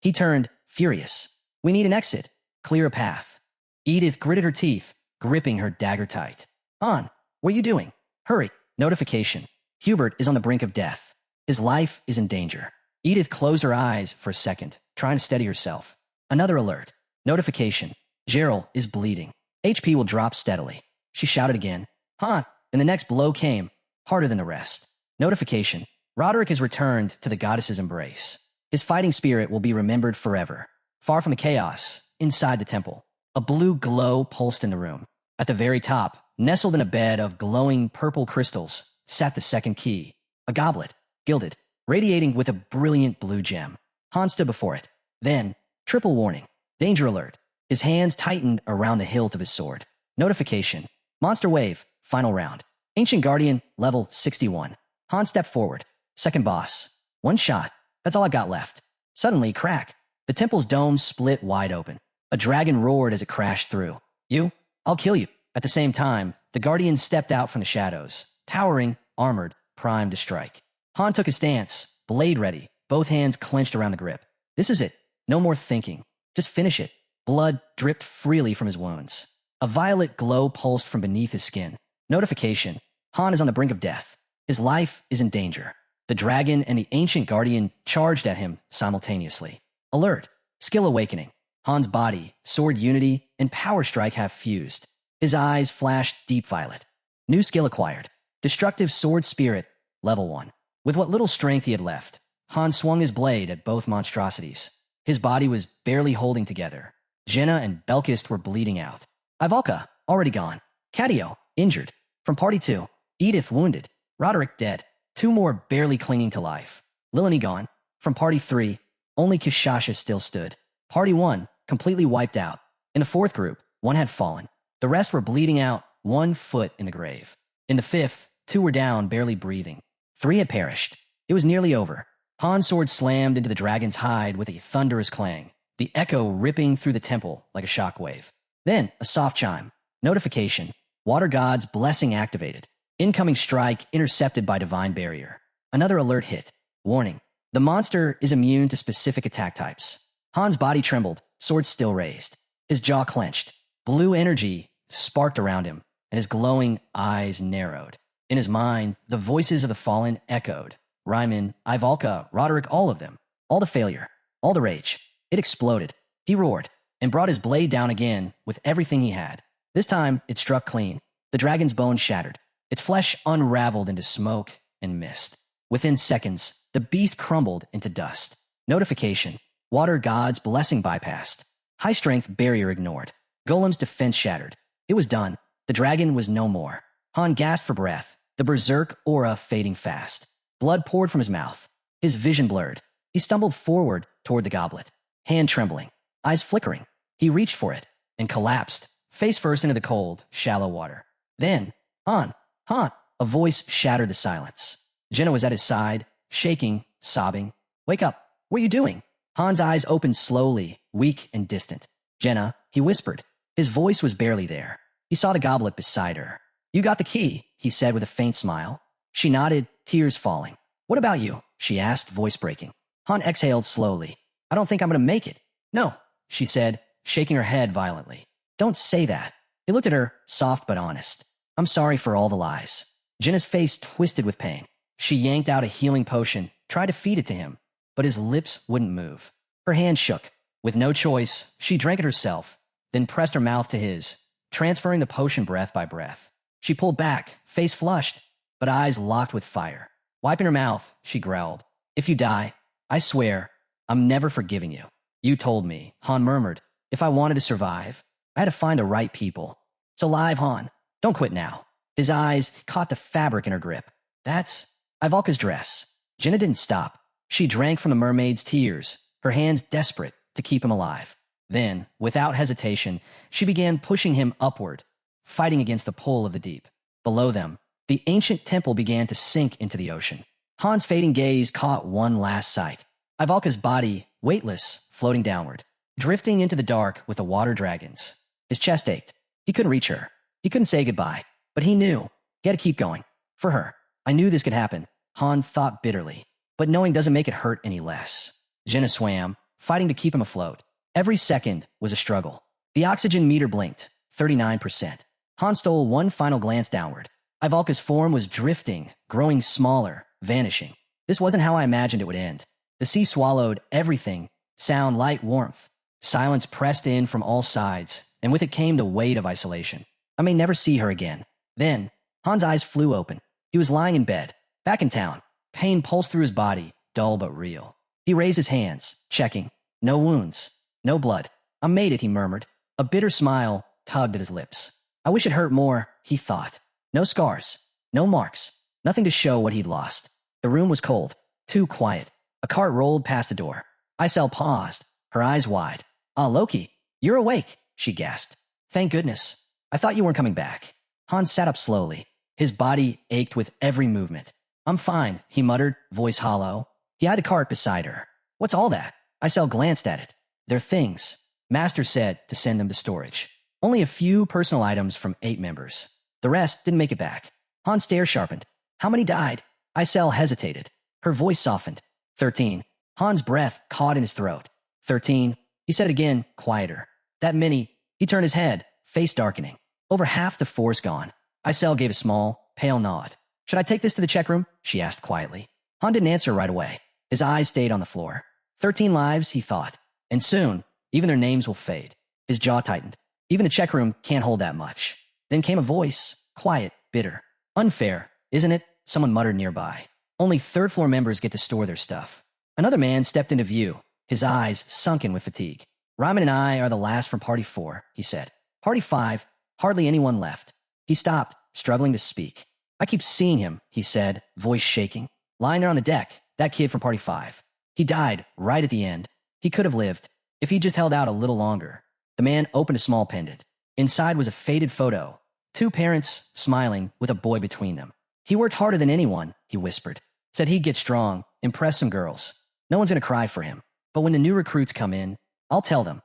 He turned, furious. We need an exit. Clear a path. Edith gritted her teeth, gripping her dagger tight. On, what are you doing? Hurry. Notification. Hubert is on the brink of death. His life is in danger. Edith closed her eyes for a second, trying to steady herself. Another alert. Notification. Gerald is bleeding. HP will drop steadily. She shouted again. Han, and the next blow came, harder than the rest. Notification. Roderick has returned to the goddess's embrace. His fighting spirit will be remembered forever. Far from the chaos, inside the temple, a blue glow pulsed in the room. At the very top, nestled in a bed of glowing purple crystals, sat the second key, a goblet, gilded, radiating with a brilliant blue gem. Han stood before it. Then, triple warning, danger alert. His hands tightened around the hilt of his sword. Notification. Monster wave, final round. Ancient Guardian, level 61. Han stepped forward. Second boss. One shot. That's all I've got left. Suddenly, crack. The temple's dome split wide open. A dragon roared as it crashed through. You? I'll kill you. At the same time, the Guardian stepped out from the shadows, towering, armored, primed to strike. Han took a stance, blade ready, both hands clenched around the grip. This is it. No more thinking. Just finish it. Blood dripped freely from his wounds. A violet glow pulsed from beneath his skin. Notification. Han is on the brink of death. His life is in danger. The dragon and the ancient guardian charged at him simultaneously. Alert. Skill awakening. Han's body, sword unity, and power strike have fused. His eyes flashed deep violet. New skill acquired. Destructive sword spirit, level 1. With what little strength he had left, Han swung his blade at both monstrosities. His body was barely holding together. Jenna and Belkist were bleeding out. Ivalka, already gone. Cadio, injured. From Party 2, Edith wounded. Roderick dead. 2 more barely clinging to life. Lilani gone. From Party 3, only Kishasha still stood. Party 1, completely wiped out. In the 4th group, 1 had fallen. The rest were bleeding out, 1 foot in the grave. In the 5th, 2 were down, barely breathing. 3 had perished. It was nearly over. Han's sword slammed into the dragon's hide with a thunderous clang, the echo ripping through the temple like a shockwave. Then, a soft chime. Notification. Water God's blessing activated. Incoming strike intercepted by divine barrier. Another alert hit. Warning. The monster is immune to specific attack types. Han's body trembled, sword still raised. His jaw clenched. Blue energy sparked around him, and his glowing eyes narrowed. In his mind, the voices of the fallen echoed. Ryman, Ivalka, Roderick, all of them. All the failure. All the rage. It exploded. He roared, and brought his blade down again with everything he had. This time, it struck clean. The dragon's bones shattered. Its flesh unraveled into smoke and mist. Within seconds, the beast crumbled into dust. Notification. Water god's blessing bypassed. High-strength barrier ignored. Golem's defense shattered. It was done. The dragon was no more. Han gasped for breath, the berserk aura fading fast. Blood poured from his mouth. His vision blurred. He stumbled forward toward the goblet, hand trembling, eyes flickering. He reached for it and collapsed, face first into the cold, shallow water. Then, Han, a voice shattered the silence. Jenna was at his side, shaking, sobbing. Wake up. What are you doing? Han's eyes opened slowly, weak and distant. Jenna, he whispered. His voice was barely there. He saw the goblet beside her. You got the key, he said with a faint smile. She nodded, tears falling. What about you? She asked, voice breaking. Han exhaled slowly. I don't think I'm going to make it. No, she said, shaking her head violently. Don't say that. He looked at her, soft but honest. I'm sorry for all the lies. Jenna's face twisted with pain. She yanked out a healing potion, tried to feed it to him, but his lips wouldn't move. Her hand shook. With no choice, she drank it herself, then pressed her mouth to his, transferring the potion breath by breath. She pulled back, face flushed, but eyes locked with fire. Wiping her mouth, she growled. If you die, I swear, I'm never forgiving you. You told me, Han murmured. If I wanted to survive, I had to find the right people. It's alive, Han. Don't quit now. His eyes caught the fabric in her grip. That's Ivalka's dress. Jenna didn't stop. She drank from the mermaid's tears, her hands desperate to keep him alive. Then, without hesitation, she began pushing him upward, fighting against the pull of the deep. Below them, the ancient temple began to sink into the ocean. Han's fading gaze caught one last sight. Ivalka's body, weightless, floating downward, drifting into the dark with the water dragons. His chest ached. He couldn't reach her. He couldn't say goodbye, but he knew. He had to keep going. For her. I knew this could happen, Han thought bitterly. But knowing doesn't make it hurt any less. Jenna swam, fighting to keep him afloat. Every second was a struggle. The oxygen meter blinked, 39%. Han stole one final glance downward. Ivalka's form was drifting, growing smaller, vanishing. This wasn't how I imagined it would end. The sea swallowed everything, sound, light, warmth. Silence pressed in from all sides, and with it came the weight of isolation. I may never see her again. Then, Han's eyes flew open. He was lying in bed, back in town. Pain pulsed through his body, dull but real. He raised his hands, checking. No wounds. No blood. I made it, he murmured. A bitter smile tugged at his lips. I wish it hurt more, he thought. No scars. No marks. Nothing to show what he'd lost. The room was cold. Too quiet. A cart rolled past the door. Isel paused, her eyes wide. Ah, Loki, you're awake, she gasped. Thank goodness. I thought you weren't coming back. Hans sat up slowly. His body ached with every movement. I'm fine, he muttered, voice hollow. He eyed the cart beside her. What's all that? Isel glanced at it. They're things. Master said to send them to storage. Only a few personal items from 8 members. The rest didn't make it back. Han's stare sharpened. How many died? Isel hesitated. Her voice softened. 13. Han's breath caught in his throat. 13. He said it again, quieter. That many. He turned his head, face darkening. Over half the force gone. Isel gave a small, pale nod. Should I take this to the check room? She asked quietly. Han didn't answer right away. His eyes stayed on the floor. 13 lives, he thought. And soon, even their names will fade. His jaw tightened. Even the check room can't hold that much. Then came a voice, quiet, bitter. Unfair, isn't it? Someone muttered nearby. Only third-floor members get to store their stuff. Another man stepped into view, his eyes sunken with fatigue. Ryman and I are the last from Party 4, he said. Party 5, hardly anyone left. He stopped, struggling to speak. I keep seeing him, he said, voice shaking. Lying there on the deck, that kid from Party 5. He died right at the end. He could have lived, if he just held out a little longer. The man opened a small pendant. Inside was a faded photo. 2 parents, smiling, with a boy between them. He worked harder than anyone, he whispered. Said he'd get strong, impress some girls. No one's going to cry for him. But when the new recruits come in, I'll tell them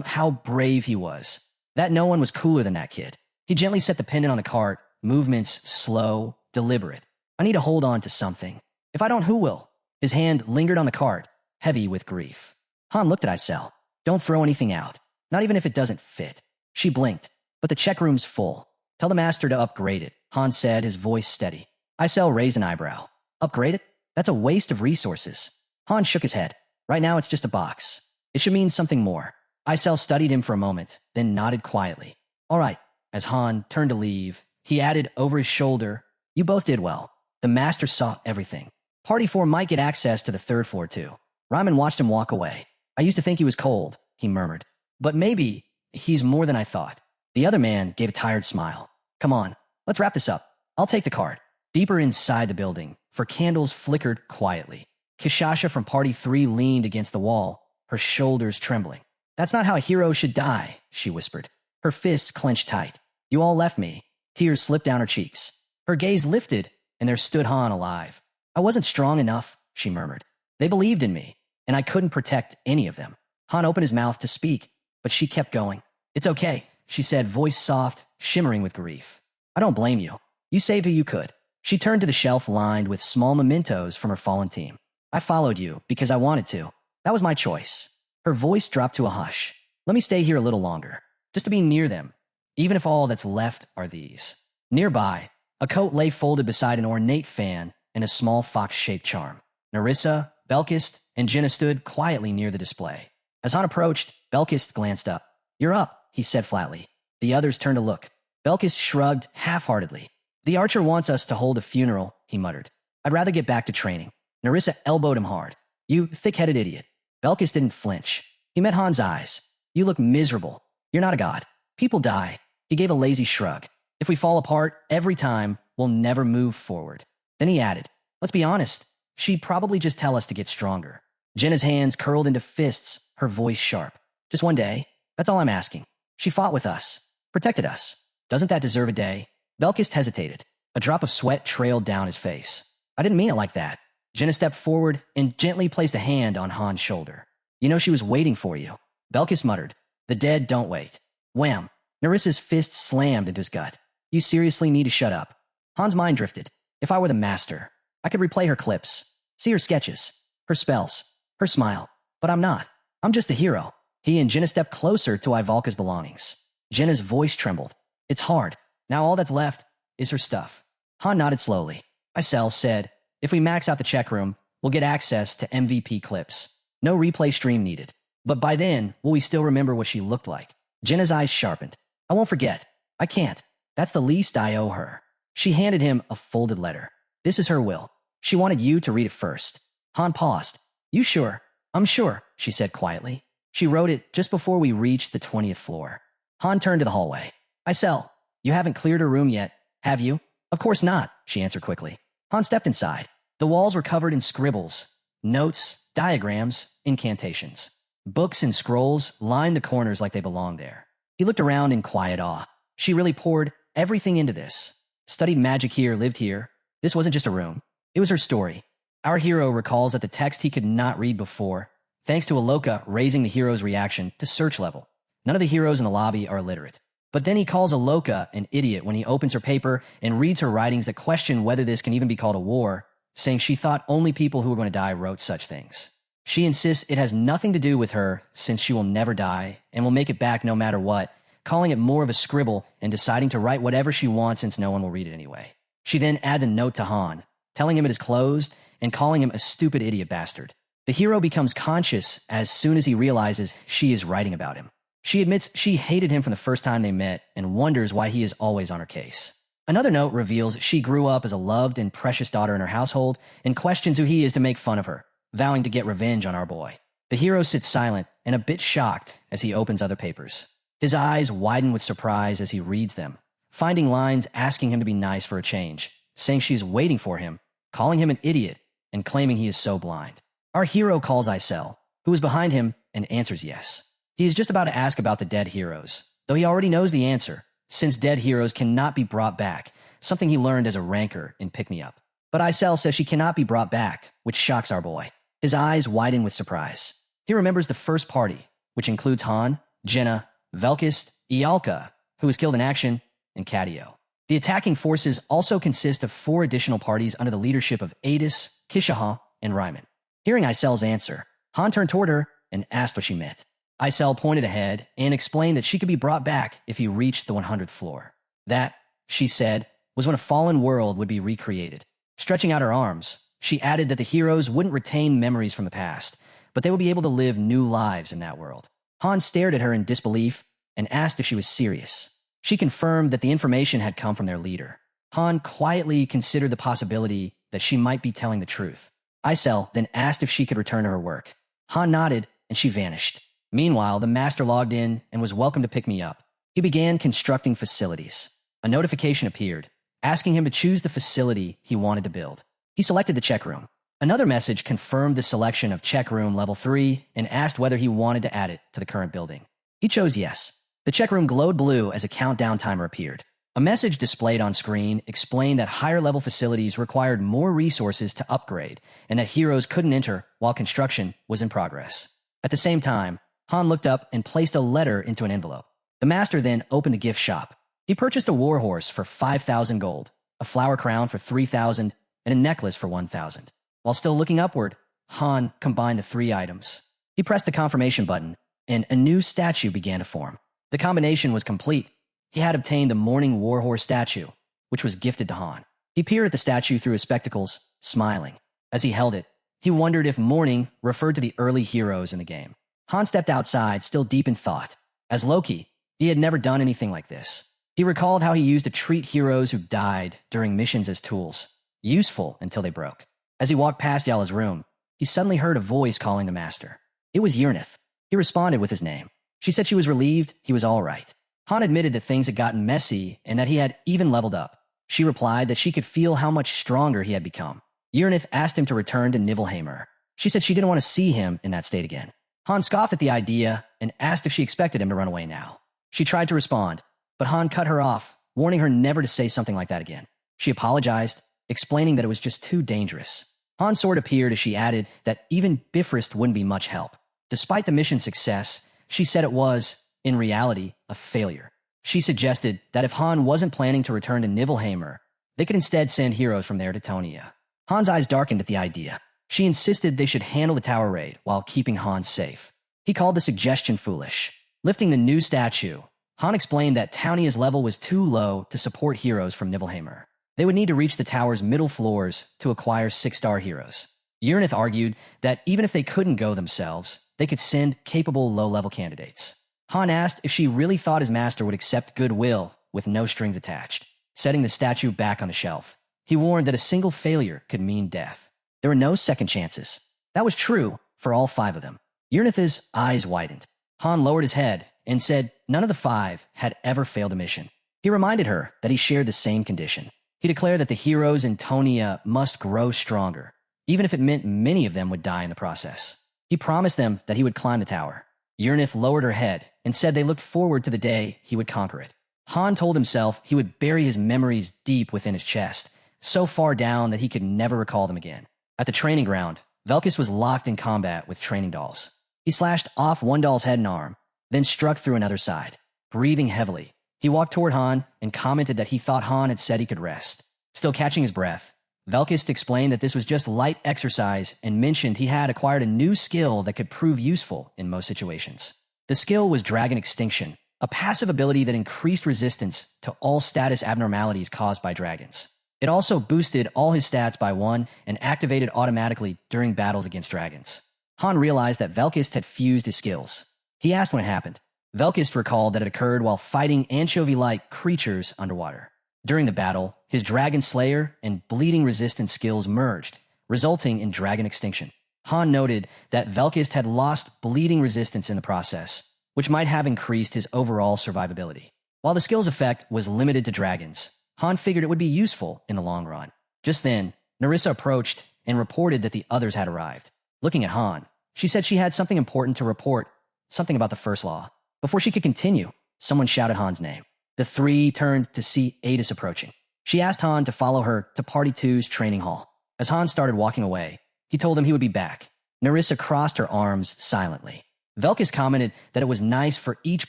how brave he was. That no one was cooler than that kid. He gently set the pendant on the cart, movements slow, deliberate. I need to hold on to something. If I don't, who will? His hand lingered on the cart, heavy with grief. Han looked at Isel. Don't throw anything out. Not even if it doesn't fit. She blinked. But the check room's full. Tell the master to upgrade it, Han said, his voice steady. Isel raised an eyebrow. Upgrade it? That's a waste of resources. Han shook his head. Right now it's just a box. It should mean something more. Isel studied him for a moment, then nodded quietly. All right. As Han turned to leave, he added over his shoulder, you both did well. The master saw everything. Party 4 might get access to the 3rd floor too. Ryman watched him walk away. I used to think he was cold, he murmured. But maybe he's more than I thought. The other man gave a tired smile. Come on, let's wrap this up. I'll take the card. Deeper inside the building, for candles flickered quietly. Kishasha from Party 3 leaned against the wall, her shoulders trembling. That's not how a hero should die, she whispered. Her fists clenched tight. You all left me. Tears slipped down her cheeks. Her gaze lifted, and there stood Han alive. I wasn't strong enough, she murmured. They believed in me, and I couldn't protect any of them. Han opened his mouth to speak, but she kept going. It's okay, she said, voice soft, shimmering with grief. I don't blame you. You saved who you could. She turned to the shelf lined with small mementos from her fallen team. I followed you because I wanted to. That was my choice. Her voice dropped to a hush. Let me stay here a little longer, just to be near them, even if all that's left are these. Nearby, a coat lay folded beside an ornate fan and a small fox-shaped charm. Nerissa, Belkist, and Jenna stood quietly near the display. As Han approached, Belkist glanced up. You're up, he said flatly. The others turned to look. Belkist shrugged half-heartedly. The archer wants us to hold a funeral, he muttered. I'd rather get back to training. Nerissa elbowed him hard. You thick-headed idiot. Belkist didn't flinch. He met Han's eyes. You look miserable. You're not a god. People die. He gave a lazy shrug. If we fall apart every time, we'll never move forward. Then he added, let's be honest. She'd probably just tell us to get stronger. Jenna's hands curled into fists, her voice sharp. Just one day. That's all I'm asking. She fought with us. Protected us. Doesn't that deserve a day? Belkist hesitated. A drop of sweat trailed down his face. I didn't mean it like that. Jenna stepped forward and gently placed a hand on Han's shoulder. You know she was waiting for you. Belkist muttered. The dead don't wait. Wham! Nerissa's fist slammed into his gut. You seriously need to shut up. Han's mind drifted. If I were the master, I could replay her clips, see her sketches, her spells, her smile. But I'm not. I'm just the hero. He and Jenna stepped closer to Ivalka's belongings. Jenna's voice trembled. It's hard. Now all that's left is her stuff. Han nodded slowly. Isel said, if we max out the check room, we'll get access to MVP clips. No replay stream needed. But by then, will we still remember what she looked like? Jenna's eyes sharpened. I won't forget. I can't. That's the least I owe her. She handed him a folded letter. This is her will. She wanted you to read it first. Han paused. You sure? I'm sure, she said quietly. She wrote it just before we reached the 20th floor. Han turned to the hallway. Isel, you haven't cleared her room yet, have you? Of course not, she answered quickly. Han stepped inside. The walls were covered in scribbles, notes, diagrams, incantations. Books and scrolls lined the corners like they belonged there. He looked around in quiet awe. She really poured everything into this. Studied magic here, lived here. This wasn't just a room. It was her story. Our hero recalls that the text he could not read before, thanks to Aloka raising the hero's reaction to search level. None of the heroes in the lobby are illiterate. But then he calls Aloka an idiot when he opens her paper and reads her writings that question whether this can even be called a war, saying she thought only people who were going to die wrote such things. She insists it has nothing to do with her since she will never die and will make it back no matter what, calling it more of a scribble and deciding to write whatever she wants since no one will read it anyway. She then adds a note to Han, telling him it is closed and calling him a stupid idiot bastard. The hero becomes conscious as soon as he realizes she is writing about him. She admits she hated him from the first time they met and wonders why he is always on her case. Another note reveals she grew up as a loved and precious daughter in her household and questions who he is to make fun of her, vowing to get revenge on our boy. The hero sits silent and a bit shocked as he opens other papers. His eyes widen with surprise as he reads them, finding lines asking him to be nice for a change, saying she's waiting for him, calling him an idiot, and claiming he is so blind. Our hero calls Isel, who is behind him, and answers yes. He is just about to ask about the dead heroes, though he already knows the answer, since dead heroes cannot be brought back, something he learned as a rancor in Pick Me Up. But Isel says she cannot be brought back, which shocks our boy. His eyes widen with surprise. He remembers the first party, which includes Han, Jenna, Velkist, Ialka, who was killed in action, and Cadio. The attacking forces also consist of 4 additional parties under the leadership of Adis, Kishaha, and Ryman. Hearing Isel's answer, Han turned toward her and asked what she meant. Isel pointed ahead and explained that she could be brought back if he reached the 100th floor. That, she said, was when a fallen world would be recreated. Stretching out her arms, she added that the heroes wouldn't retain memories from the past, but they would be able to live new lives in that world. Han stared at her in disbelief and asked if she was serious. She confirmed that the information had come from their leader. Han quietly considered the possibility that she might be telling the truth. Isel then asked if she could return to her work. Han nodded, and she vanished. Meanwhile, the master logged in and was welcome to pick me up. He began constructing facilities. A notification appeared, asking him to choose the facility he wanted to build. He selected the check room. Another message confirmed the selection of check room level 3 and asked whether he wanted to add it to the current building. He chose yes. The check room glowed blue as a countdown timer appeared. A message displayed on screen explained that higher-level facilities required more resources to upgrade and that heroes couldn't enter while construction was in progress. At the same time, Han looked up and placed a letter into an envelope. The master then opened the gift shop. He purchased a warhorse for 5,000 gold, a flower crown for 3,000, and a necklace for 1,000. While still looking upward, Han combined the 3 items. He pressed the confirmation button, and a new statue began to form. The combination was complete. He had obtained the Morning Warhorse statue, which was gifted to Han. He peered at the statue through his spectacles, smiling. As he held it, he wondered if Morning referred to the early heroes in the game. Han stepped outside, still deep in thought. As Loki, he had never done anything like this. He recalled how he used to treat heroes who died during missions as tools, useful until they broke. As he walked past Yala's room, he suddenly heard a voice calling the master. It was Yrnith. He responded with his name. She said she was relieved he was all right. Han admitted that things had gotten messy and that he had even leveled up. She replied that she could feel how much stronger he had become. Yrnith asked him to return to Nibelheimer. She said she didn't want to see him in that state again. Han scoffed at the idea and asked if she expected him to run away now. She tried to respond, but Han cut her off, warning her never to say something like that again. She apologized, explaining that it was just too dangerous. Han's sword appeared as she added that even Bifrost wouldn't be much help. Despite the mission's success, she said it was, in reality, a failure. She suggested that if Han wasn't planning to return to Nibelheimer, they could instead send heroes from there to Tonia. Han's eyes darkened at the idea. She insisted they should handle the tower raid while keeping Han safe. He called the suggestion foolish. Lifting the new statue, Han explained that Tonia's level was too low to support heroes from Nibelheimer. They would need to reach the tower's middle floors to acquire 6-star heroes. Yrnith argued that even if they couldn't go themselves, they could send capable low-level candidates. Han asked if she really thought his master would accept goodwill with no strings attached, setting the statue back on the shelf. He warned that a single failure could mean death. There were no second chances. That was true for all 5 of them. Yrnith's eyes widened. Han lowered his head and said none of the 5 had ever failed a mission. He reminded her that he shared the same condition. He declared that the heroes in Tonia must grow stronger, even if it meant many of them would die in the process. He promised them that he would climb the tower. Yrnith lowered her head and said they looked forward to the day he would conquer it. Han told himself he would bury his memories deep within his chest, so far down that he could never recall them again. At the training ground, Velkus was locked in combat with training dolls. He slashed off one doll's head and arm, then struck through another side. Breathing heavily, he walked toward Han and commented that he thought Han had said he could rest. Still catching his breath, Velkus explained that this was just light exercise and mentioned he had acquired a new skill that could prove useful in most situations. The skill was Dragon Extinction, a passive ability that increased resistance to all status abnormalities caused by dragons. It also boosted all his stats by 1 and activated automatically during battles against dragons. Han realized that Velkus had fused his skills. He asked when it happened. Velkus recalled that it occurred while fighting anchovy-like creatures underwater. During the battle, his Dragon Slayer and Bleeding Resistance skills merged, resulting in Dragon Extinction. Han noted that Velkus had lost Bleeding Resistance in the process, which might have increased his overall survivability. While the skill's effect was limited to dragons, Han figured it would be useful in the long run. Just then, Nerissa approached and reported that the others had arrived. Looking at Han, she said she had something important to report, something about the First Law. Before she could continue, someone shouted Han's name. The 3 turned to see Adis approaching. She asked Han to follow her to Party 2's training hall. As Han started walking away, he told them he would be back. Nerissa crossed her arms silently. Velkus commented that it was nice for each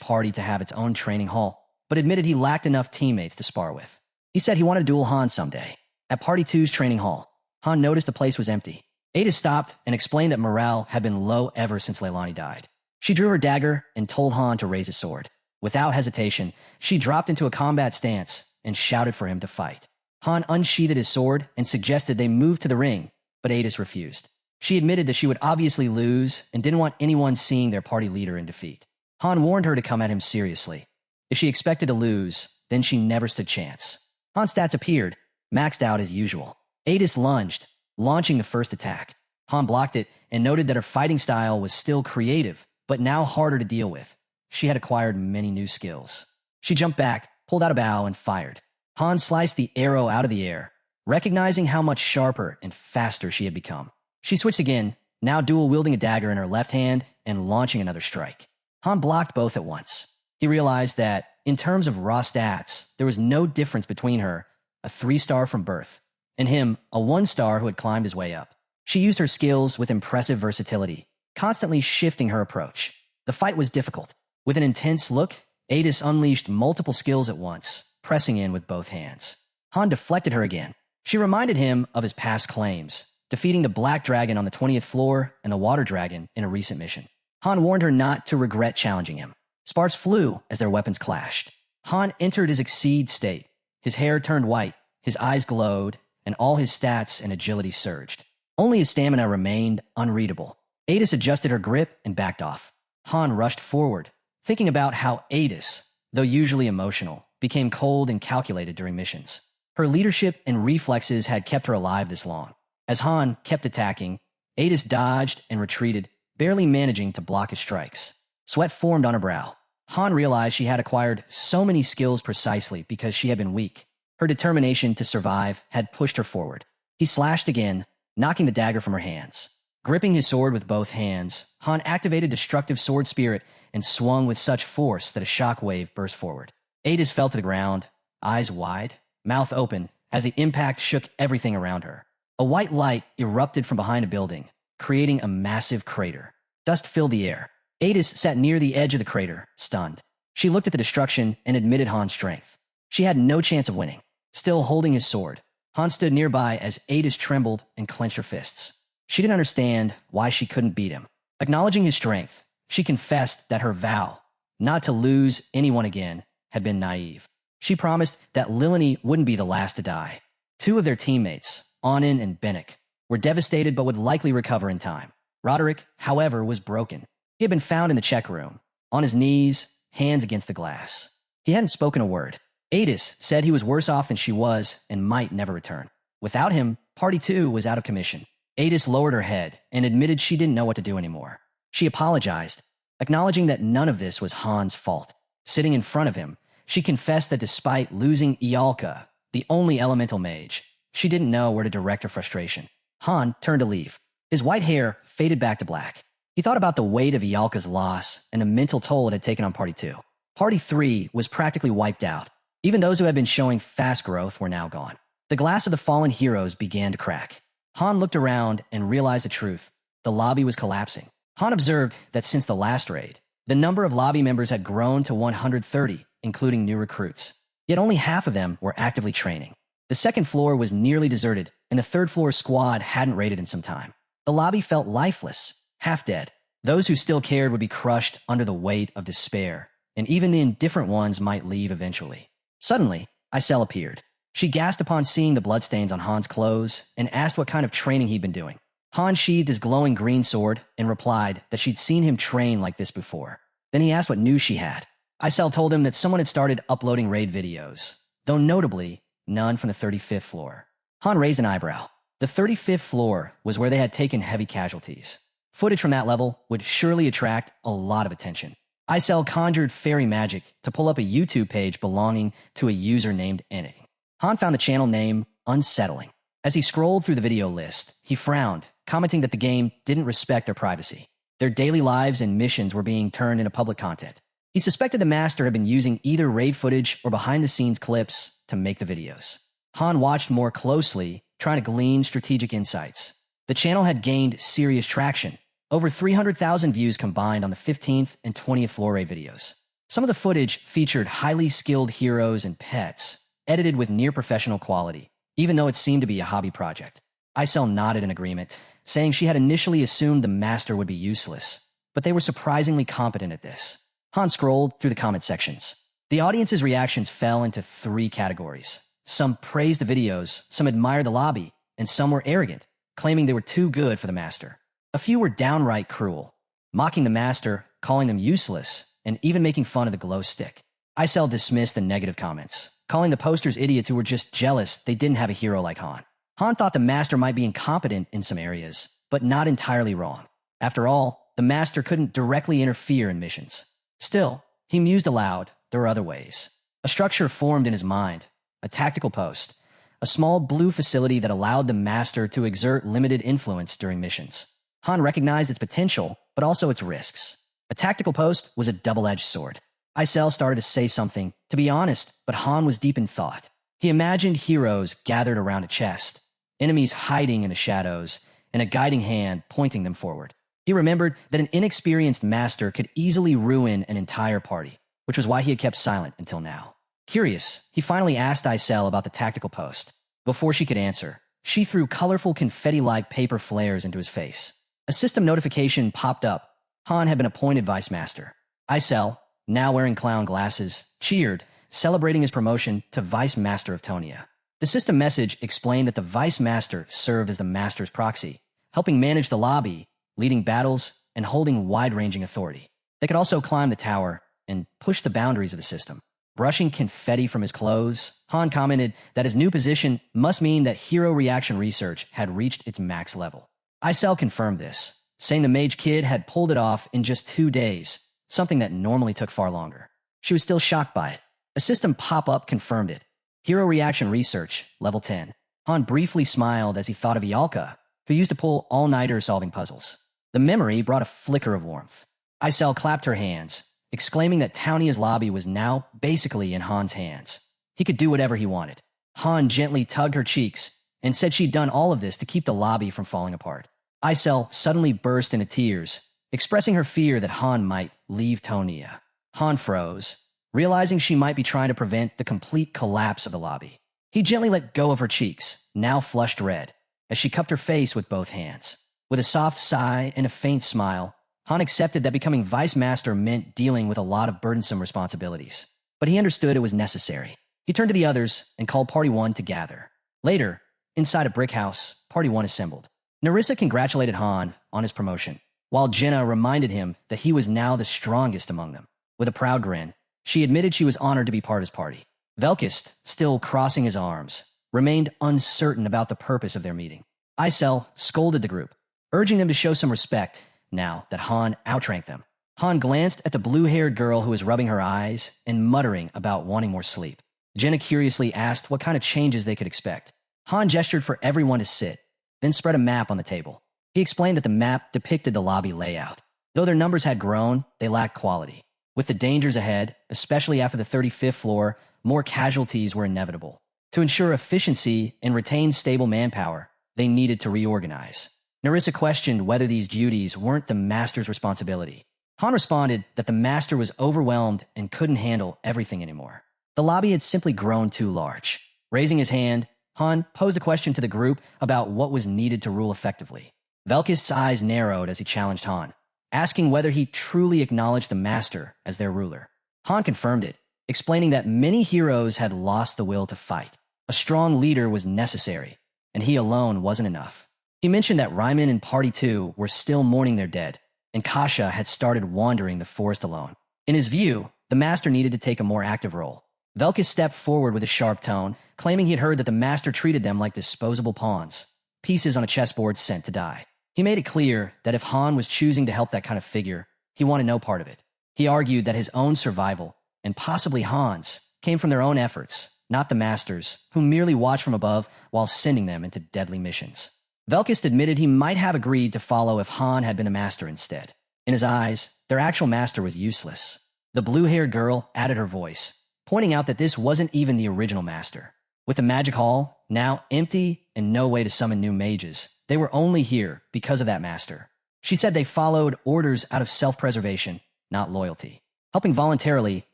party to have its own training hall, but admitted he lacked enough teammates to spar with. He said he wanted to duel Han someday. At Party 2's training hall, Han noticed the place was empty. Ada stopped and explained that morale had been low ever since Leilani died. She drew her dagger and told Han to raise his sword. Without hesitation, she dropped into a combat stance and shouted for him to fight. Han unsheathed his sword and suggested they move to the ring, but Adis refused. She admitted that she would obviously lose and didn't want anyone seeing their party leader in defeat. Han warned her to come at him seriously. If she expected to lose, then she never stood chance. Han's stats appeared, maxed out as usual. Adis lunged, launching the first attack. Han blocked it and noted that her fighting style was still creative, but now harder to deal with. She had acquired many new skills. She jumped back, pulled out a bow, and fired. Han sliced the arrow out of the air, recognizing how much sharper and faster she had become. She switched again, now dual-wielding a dagger in her left hand and launching another strike. Han blocked both at once. He realized that, in terms of raw stats, there was no difference between her, a 3-star from birth, and him, a 1-star who had climbed his way up. She used her skills with impressive versatility, constantly shifting her approach. The fight was difficult. With an intense look, Adis unleashed multiple skills at once, pressing in with both hands. Han deflected her again. She reminded him of his past claims, defeating the Black Dragon on the 20th floor and the Water Dragon in a recent mission. Han warned her not to regret challenging him. Sparks flew as their weapons clashed. Han entered his exceed state. His hair turned white, his eyes glowed, and all his stats and agility surged. Only his stamina remained unreadable. Adis adjusted her grip and backed off. Han rushed forward, thinking about how Adis, though usually emotional, became cold and calculated during missions. Her leadership and reflexes had kept her alive this long. As Han kept attacking, Adis dodged and retreated, barely managing to block his strikes. Sweat formed on her brow. Han realized she had acquired so many skills precisely because she had been weak. Her determination to survive had pushed her forward. He slashed again, knocking the dagger from her hands. Gripping his sword with both hands, Han activated destructive sword spirit and swung with such force that a shock wave burst forward. Adis fell to the ground, eyes wide, mouth open, as the impact shook everything around her. A white light erupted from behind a building, creating a massive crater. Dust filled the air. Adis sat near the edge of the crater, stunned. She looked at the destruction and admitted Han's strength. She had no chance of winning. Still holding his sword, Han stood nearby as Adis trembled and clenched her fists. She didn't understand why she couldn't beat him. Acknowledging his strength, she confessed that her vow, not to lose anyone again, had been naive. She promised that Lilani wouldn't be the last to die. 2 of their teammates, Anin and Bennick, were devastated but would likely recover in time. Roderick, however, was broken. He had been found in the check room, on his knees, hands against the glass. He hadn't spoken a word. Adis said he was worse off than she was and might never return. Without him, Party 2 was out of commission. Adis lowered her head and admitted she didn't know what to do anymore. She apologized, acknowledging that none of this was Han's fault. Sitting in front of him, she confessed that despite losing Ialka, the only elemental mage, she didn't know where to direct her frustration. Han turned to leave. His white hair faded back to black. He thought about the weight of Ialka's loss and the mental toll it had taken on Party 2. Party 3 was practically wiped out. Even those who had been showing fast growth were now gone. The glass of the fallen heroes began to crack. Han looked around and realized the truth. The lobby was collapsing. Han observed that since the last raid, the number of lobby members had grown to 130, including new recruits. Yet only half of them were actively training. The second floor was nearly deserted, and the third floor squad hadn't raided in some time. The lobby felt lifeless, half dead. Those who still cared would be crushed under the weight of despair, and even the indifferent ones might leave eventually. Suddenly, Isel appeared. She gasped upon seeing the bloodstains on Han's clothes and asked what kind of training he'd been doing. Han sheathed his glowing green sword and replied that she'd seen him train like this before. Then he asked what news she had. Isel told him that someone had started uploading raid videos, though notably, none from the 35th floor. Han raised an eyebrow. The 35th floor was where they had taken heavy casualties. Footage from that level would surely attract a lot of attention. Isel conjured fairy magic to pull up a YouTube page belonging to a user named Enid. Han found the channel name unsettling. As he scrolled through the video list, he frowned, commenting that the game didn't respect their privacy. Their daily lives and missions were being turned into public content. He suspected the master had been using either raid footage or behind-the-scenes clips to make the videos. Han watched more closely, trying to glean strategic insights. The channel had gained serious traction. Over 300,000 views combined on the 15th and 20th floor raid videos. Some of the footage featured highly skilled heroes and pets, edited with near-professional quality, even though it seemed to be a hobby project. Isel nodded in agreement, saying she had initially assumed the master would be useless, but they were surprisingly competent at this. Han scrolled through the comment sections. The audience's reactions fell into three categories. Some praised the videos, some admired the lobby, and some were arrogant, claiming they were too good for the master. A few were downright cruel, mocking the master, calling them useless, and even making fun of the glow stick. Isel dismissed the negative comments, calling the posters idiots who were just jealous they didn't have a hero like Han. Han thought the master might be incompetent in some areas, but not entirely wrong. After all, the master couldn't directly interfere in missions. Still, he mused aloud, there were other ways. A structure formed in his mind, a tactical post, a small blue facility that allowed the master to exert limited influence during missions. Han recognized its potential, but also its risks. A tactical post was a double-edged sword. Isel started to say something, to be honest, but Han was deep in thought. He imagined heroes gathered around a chest, enemies hiding in the shadows, and a guiding hand pointing them forward. He remembered that an inexperienced master could easily ruin an entire party, which was why he had kept silent until now. Curious, he finally asked Isel about the tactical post. Before she could answer, she threw colorful confetti-like paper flares into his face. A system notification popped up. Han had been appointed vice master. Isel, now wearing clown glasses, cheered, celebrating his promotion to vice master of Tonia. The system message explained that the vice master served as the master's proxy, helping manage the lobby, leading battles, and holding wide-ranging authority. They could also climb the tower and push the boundaries of the system. Brushing confetti from his clothes, Han commented that his new position must mean that hero reaction research had reached its max level. Isel confirmed this, saying the mage kid had pulled it off in just 2 days, something that normally took far longer. She was still shocked by it. A system pop-up confirmed it. Hero reaction research, level 10. Han briefly smiled as he thought of Yalka, who used to pull all-nighter solving puzzles. The memory brought a flicker of warmth. Isel clapped her hands, exclaiming that Townia's lobby was now basically in Han's hands. He could do whatever he wanted. Han gently tugged her cheeks and said she'd done all of this to keep the lobby from falling apart. Isel suddenly burst into tears, expressing her fear that Han might leave Tonia. Han froze, realizing she might be trying to prevent the complete collapse of the lobby. He gently let go of her cheeks, now flushed red, as she cupped her face with both hands. With a soft sigh and a faint smile, Han accepted that becoming vice master meant dealing with a lot of burdensome responsibilities. But he understood it was necessary. He turned to the others and called Party 1 to gather. Later, inside a brick house, Party 1 assembled. Narissa congratulated Han on his promotion, while Jenna reminded him that he was now the strongest among them. With a proud grin, she admitted she was honored to be part of his party. Velkist, still crossing his arms, remained uncertain about the purpose of their meeting. Isel scolded the group, urging them to show some respect now that Han outranked them. Han glanced at the blue-haired girl who was rubbing her eyes and muttering about wanting more sleep. Jenna curiously asked what kind of changes they could expect. Han gestured for everyone to sit, then spread a map on the table. He explained that the map depicted the lobby layout. Though their numbers had grown, they lacked quality. With the dangers ahead, especially after the 35th floor, more casualties were inevitable. To ensure efficiency and retain stable manpower, they needed to reorganize. Narissa questioned whether these duties weren't the master's responsibility. Han responded that the master was overwhelmed and couldn't handle everything anymore. The lobby had simply grown too large. Raising his hand, Han posed a question to the group about what was needed to rule effectively. Velkist's eyes narrowed as he challenged Han, asking whether he truly acknowledged the master as their ruler. Han confirmed it, explaining that many heroes had lost the will to fight. A strong leader was necessary, and he alone wasn't enough. He mentioned that Ryman and Party 2 were still mourning their dead, and Kasha had started wandering the forest alone. In his view, the master needed to take a more active role. Velkist stepped forward with a sharp tone, claiming he had heard that the master treated them like disposable pawns, pieces on a chessboard sent to die. He made it clear that if Han was choosing to help that kind of figure, he wanted no part of it. He argued that his own survival, and possibly Han's, came from their own efforts, not the master's, who merely watched from above while sending them into deadly missions. Velkist admitted he might have agreed to follow if Han had been the master instead. In his eyes, their actual master was useless. The blue-haired girl added her voice, pointing out that this wasn't even the original master. With the magic hall now empty and no way to summon new mages, they were only here because of that master. She said they followed orders out of self-preservation, not loyalty. Helping voluntarily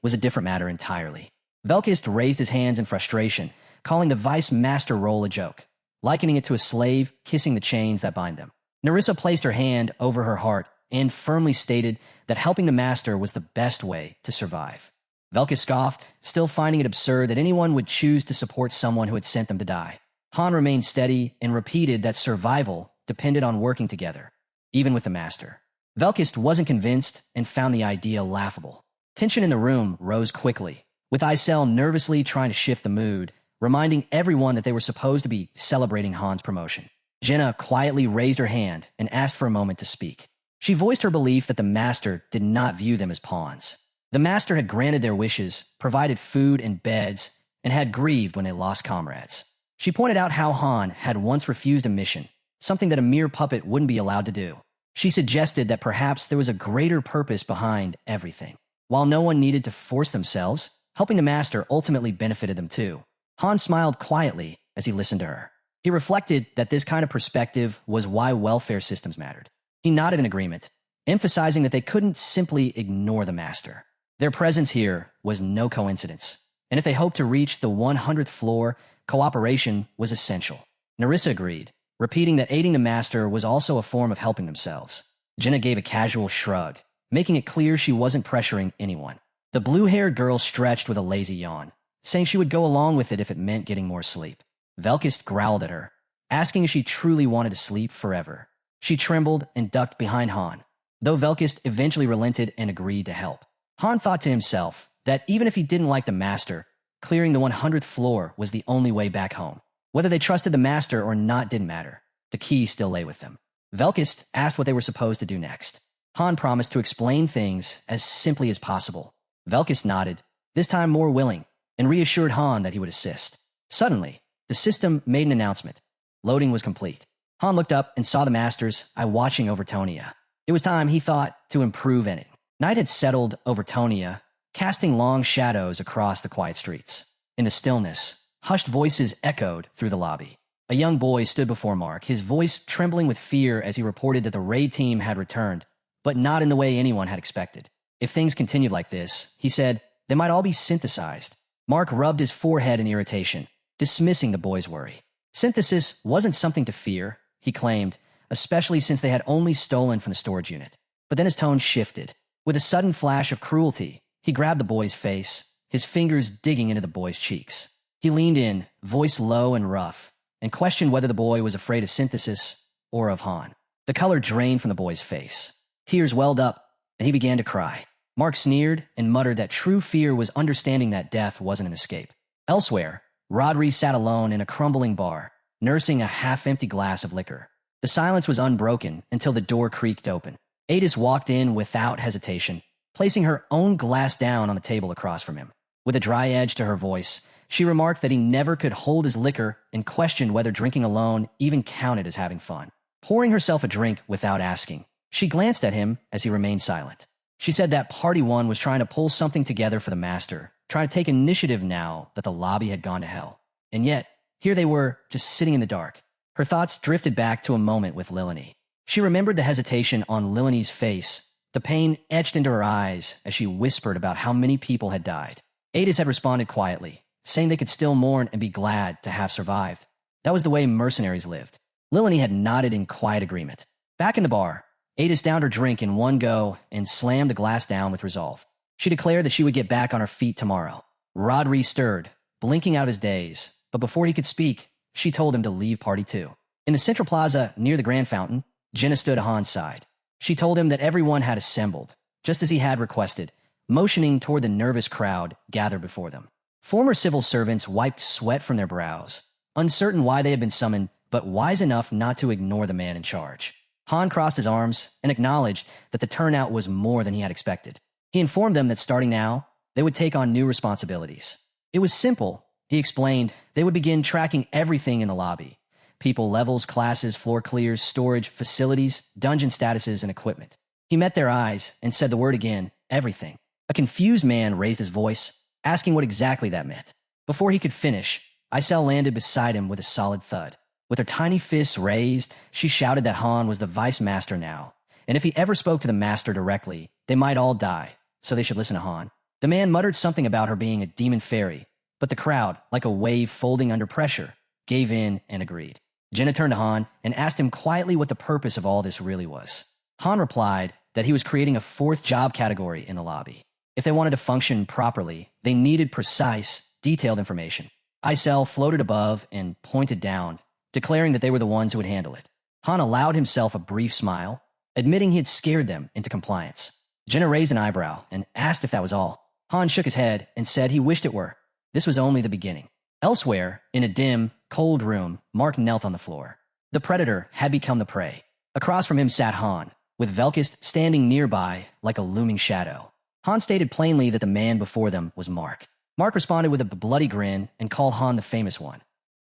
was a different matter entirely. Velkist raised his hands in frustration, calling the vice master role a joke, likening it to a slave kissing the chains that bind them. Nerissa placed her hand over her heart and firmly stated that helping the master was the best way to survive. Velka scoffed, still finding it absurd that anyone would choose to support someone who had sent them to die. Han remained steady and repeated that survival depended on working together, even with the master. Velkist wasn't convinced and found the idea laughable. Tension in the room rose quickly, with Isel nervously trying to shift the mood, reminding everyone that they were supposed to be celebrating Han's promotion. Jenna quietly raised her hand and asked for a moment to speak. She voiced her belief that the master did not view them as pawns. The master had granted their wishes, provided food and beds, and had grieved when they lost comrades. She pointed out how Han had once refused a mission, something that a mere puppet wouldn't be allowed to do. She suggested that perhaps there was a greater purpose behind everything. While no one needed to force themselves, helping the master ultimately benefited them too. Han smiled quietly as he listened to her. He reflected that this kind of perspective was why welfare systems mattered. He nodded in agreement, emphasizing that they couldn't simply ignore the master. Their presence here was no coincidence, and if they hoped to reach the 100th floor, cooperation was essential. Nerissa agreed, repeating that aiding the master was also a form of helping themselves. Jenna gave a casual shrug, making it clear she wasn't pressuring anyone. The blue-haired girl stretched with a lazy yawn, saying she would go along with it if it meant getting more sleep. Velkist growled at her, asking if she truly wanted to sleep forever. She trembled and ducked behind Han, though Velkist eventually relented and agreed to help. Han thought to himself that even if he didn't like the master, clearing the 100th floor was the only way back home. Whether they trusted the master or not didn't matter. The key still lay with them. Velkist asked what they were supposed to do next. Han promised to explain things as simply as possible. Velkist nodded, this time more willing, and reassured Han that he would assist. Suddenly, the system made an announcement. Loading was complete. Han looked up and saw the master's eye watching over Tonia. It was time, he thought, to improve in it. Night had settled over Tonia, casting long shadows across the quiet streets. In the stillness, hushed voices echoed through the lobby. A young boy stood before Mark, his voice trembling with fear as he reported that the raid team had returned, but not in the way anyone had expected. If things continued like this, he said, they might all be synthesized. Mark rubbed his forehead in irritation, dismissing the boy's worry. Synthesis wasn't something to fear, he claimed, especially since they had only stolen from the storage unit. But then his tone shifted. With a sudden flash of cruelty, he grabbed the boy's face, his fingers digging into the boy's cheeks. He leaned in, voice low and rough, and questioned whether the boy was afraid of synthesis or of Han. The color drained from the boy's face. Tears welled up, and he began to cry. Mark sneered and muttered that true fear was understanding that death wasn't an escape. Elsewhere, Rodri sat alone in a crumbling bar, nursing a half-empty glass of liquor. The silence was unbroken until the door creaked open. Adis walked in without hesitation, placing her own glass down on the table across from him. With a dry edge to her voice, she remarked that he never could hold his liquor and questioned whether drinking alone even counted as having fun. Pouring herself a drink without asking, she glanced at him as he remained silent. She said that Party 1 was trying to pull something together for the master, trying to take initiative now that the lobby had gone to hell. And yet, here they were, just sitting in the dark. Her thoughts drifted back to a moment with Lilini. She remembered the hesitation on Lilini's face, the pain etched into her eyes as she whispered about how many people had died. Adis had responded quietly, saying they could still mourn and be glad to have survived. That was the way mercenaries lived. Lilini had nodded in quiet agreement. Back in the bar, Adis downed her drink in one go and slammed the glass down with resolve. She declared that she would get back on her feet tomorrow. Rodri stirred, blinking out his days, but before he could speak, she told him to leave Party 2. In the central plaza near the Grand Fountain, Jenna stood at Han's side. She told him that everyone had assembled, just as he had requested, motioning toward the nervous crowd gathered before them. Former civil servants wiped sweat from their brows, uncertain why they had been summoned, but wise enough not to ignore the man in charge. Han crossed his arms and acknowledged that the turnout was more than he had expected. He informed them that starting now, they would take on new responsibilities. It was simple, he explained. They would begin tracking everything in the lobby. People, levels, classes, floor clears, storage, facilities, dungeon statuses, and equipment. He met their eyes and said the word again, everything. A confused man raised his voice, asking what exactly that meant. Before he could finish, Isel landed beside him with a solid thud. With her tiny fists raised, she shouted that Han was the vice master now, and if he ever spoke to the master directly, they might all die, so they should listen to Han. The man muttered something about her being a demon fairy, but the crowd, like a wave folding under pressure, gave in and agreed. Jenna turned to Han and asked him quietly what the purpose of all this really was. Han replied that he was creating a fourth job category in the lobby. If they wanted to function properly, they needed precise, detailed information. Isel floated above and pointed down, declaring that they were the ones who would handle it. Han allowed himself a brief smile, admitting he had scared them into compliance. Jenna raised an eyebrow and asked if that was all. Han shook his head and said he wished it were. This was only the beginning. Elsewhere, in a dim, cold room, Mark knelt on the floor. The predator had become the prey. Across from him sat Han, with Velkist standing nearby like a looming shadow. Han stated plainly that the man before them was Mark. Mark responded with a bloody grin and called Han the famous one,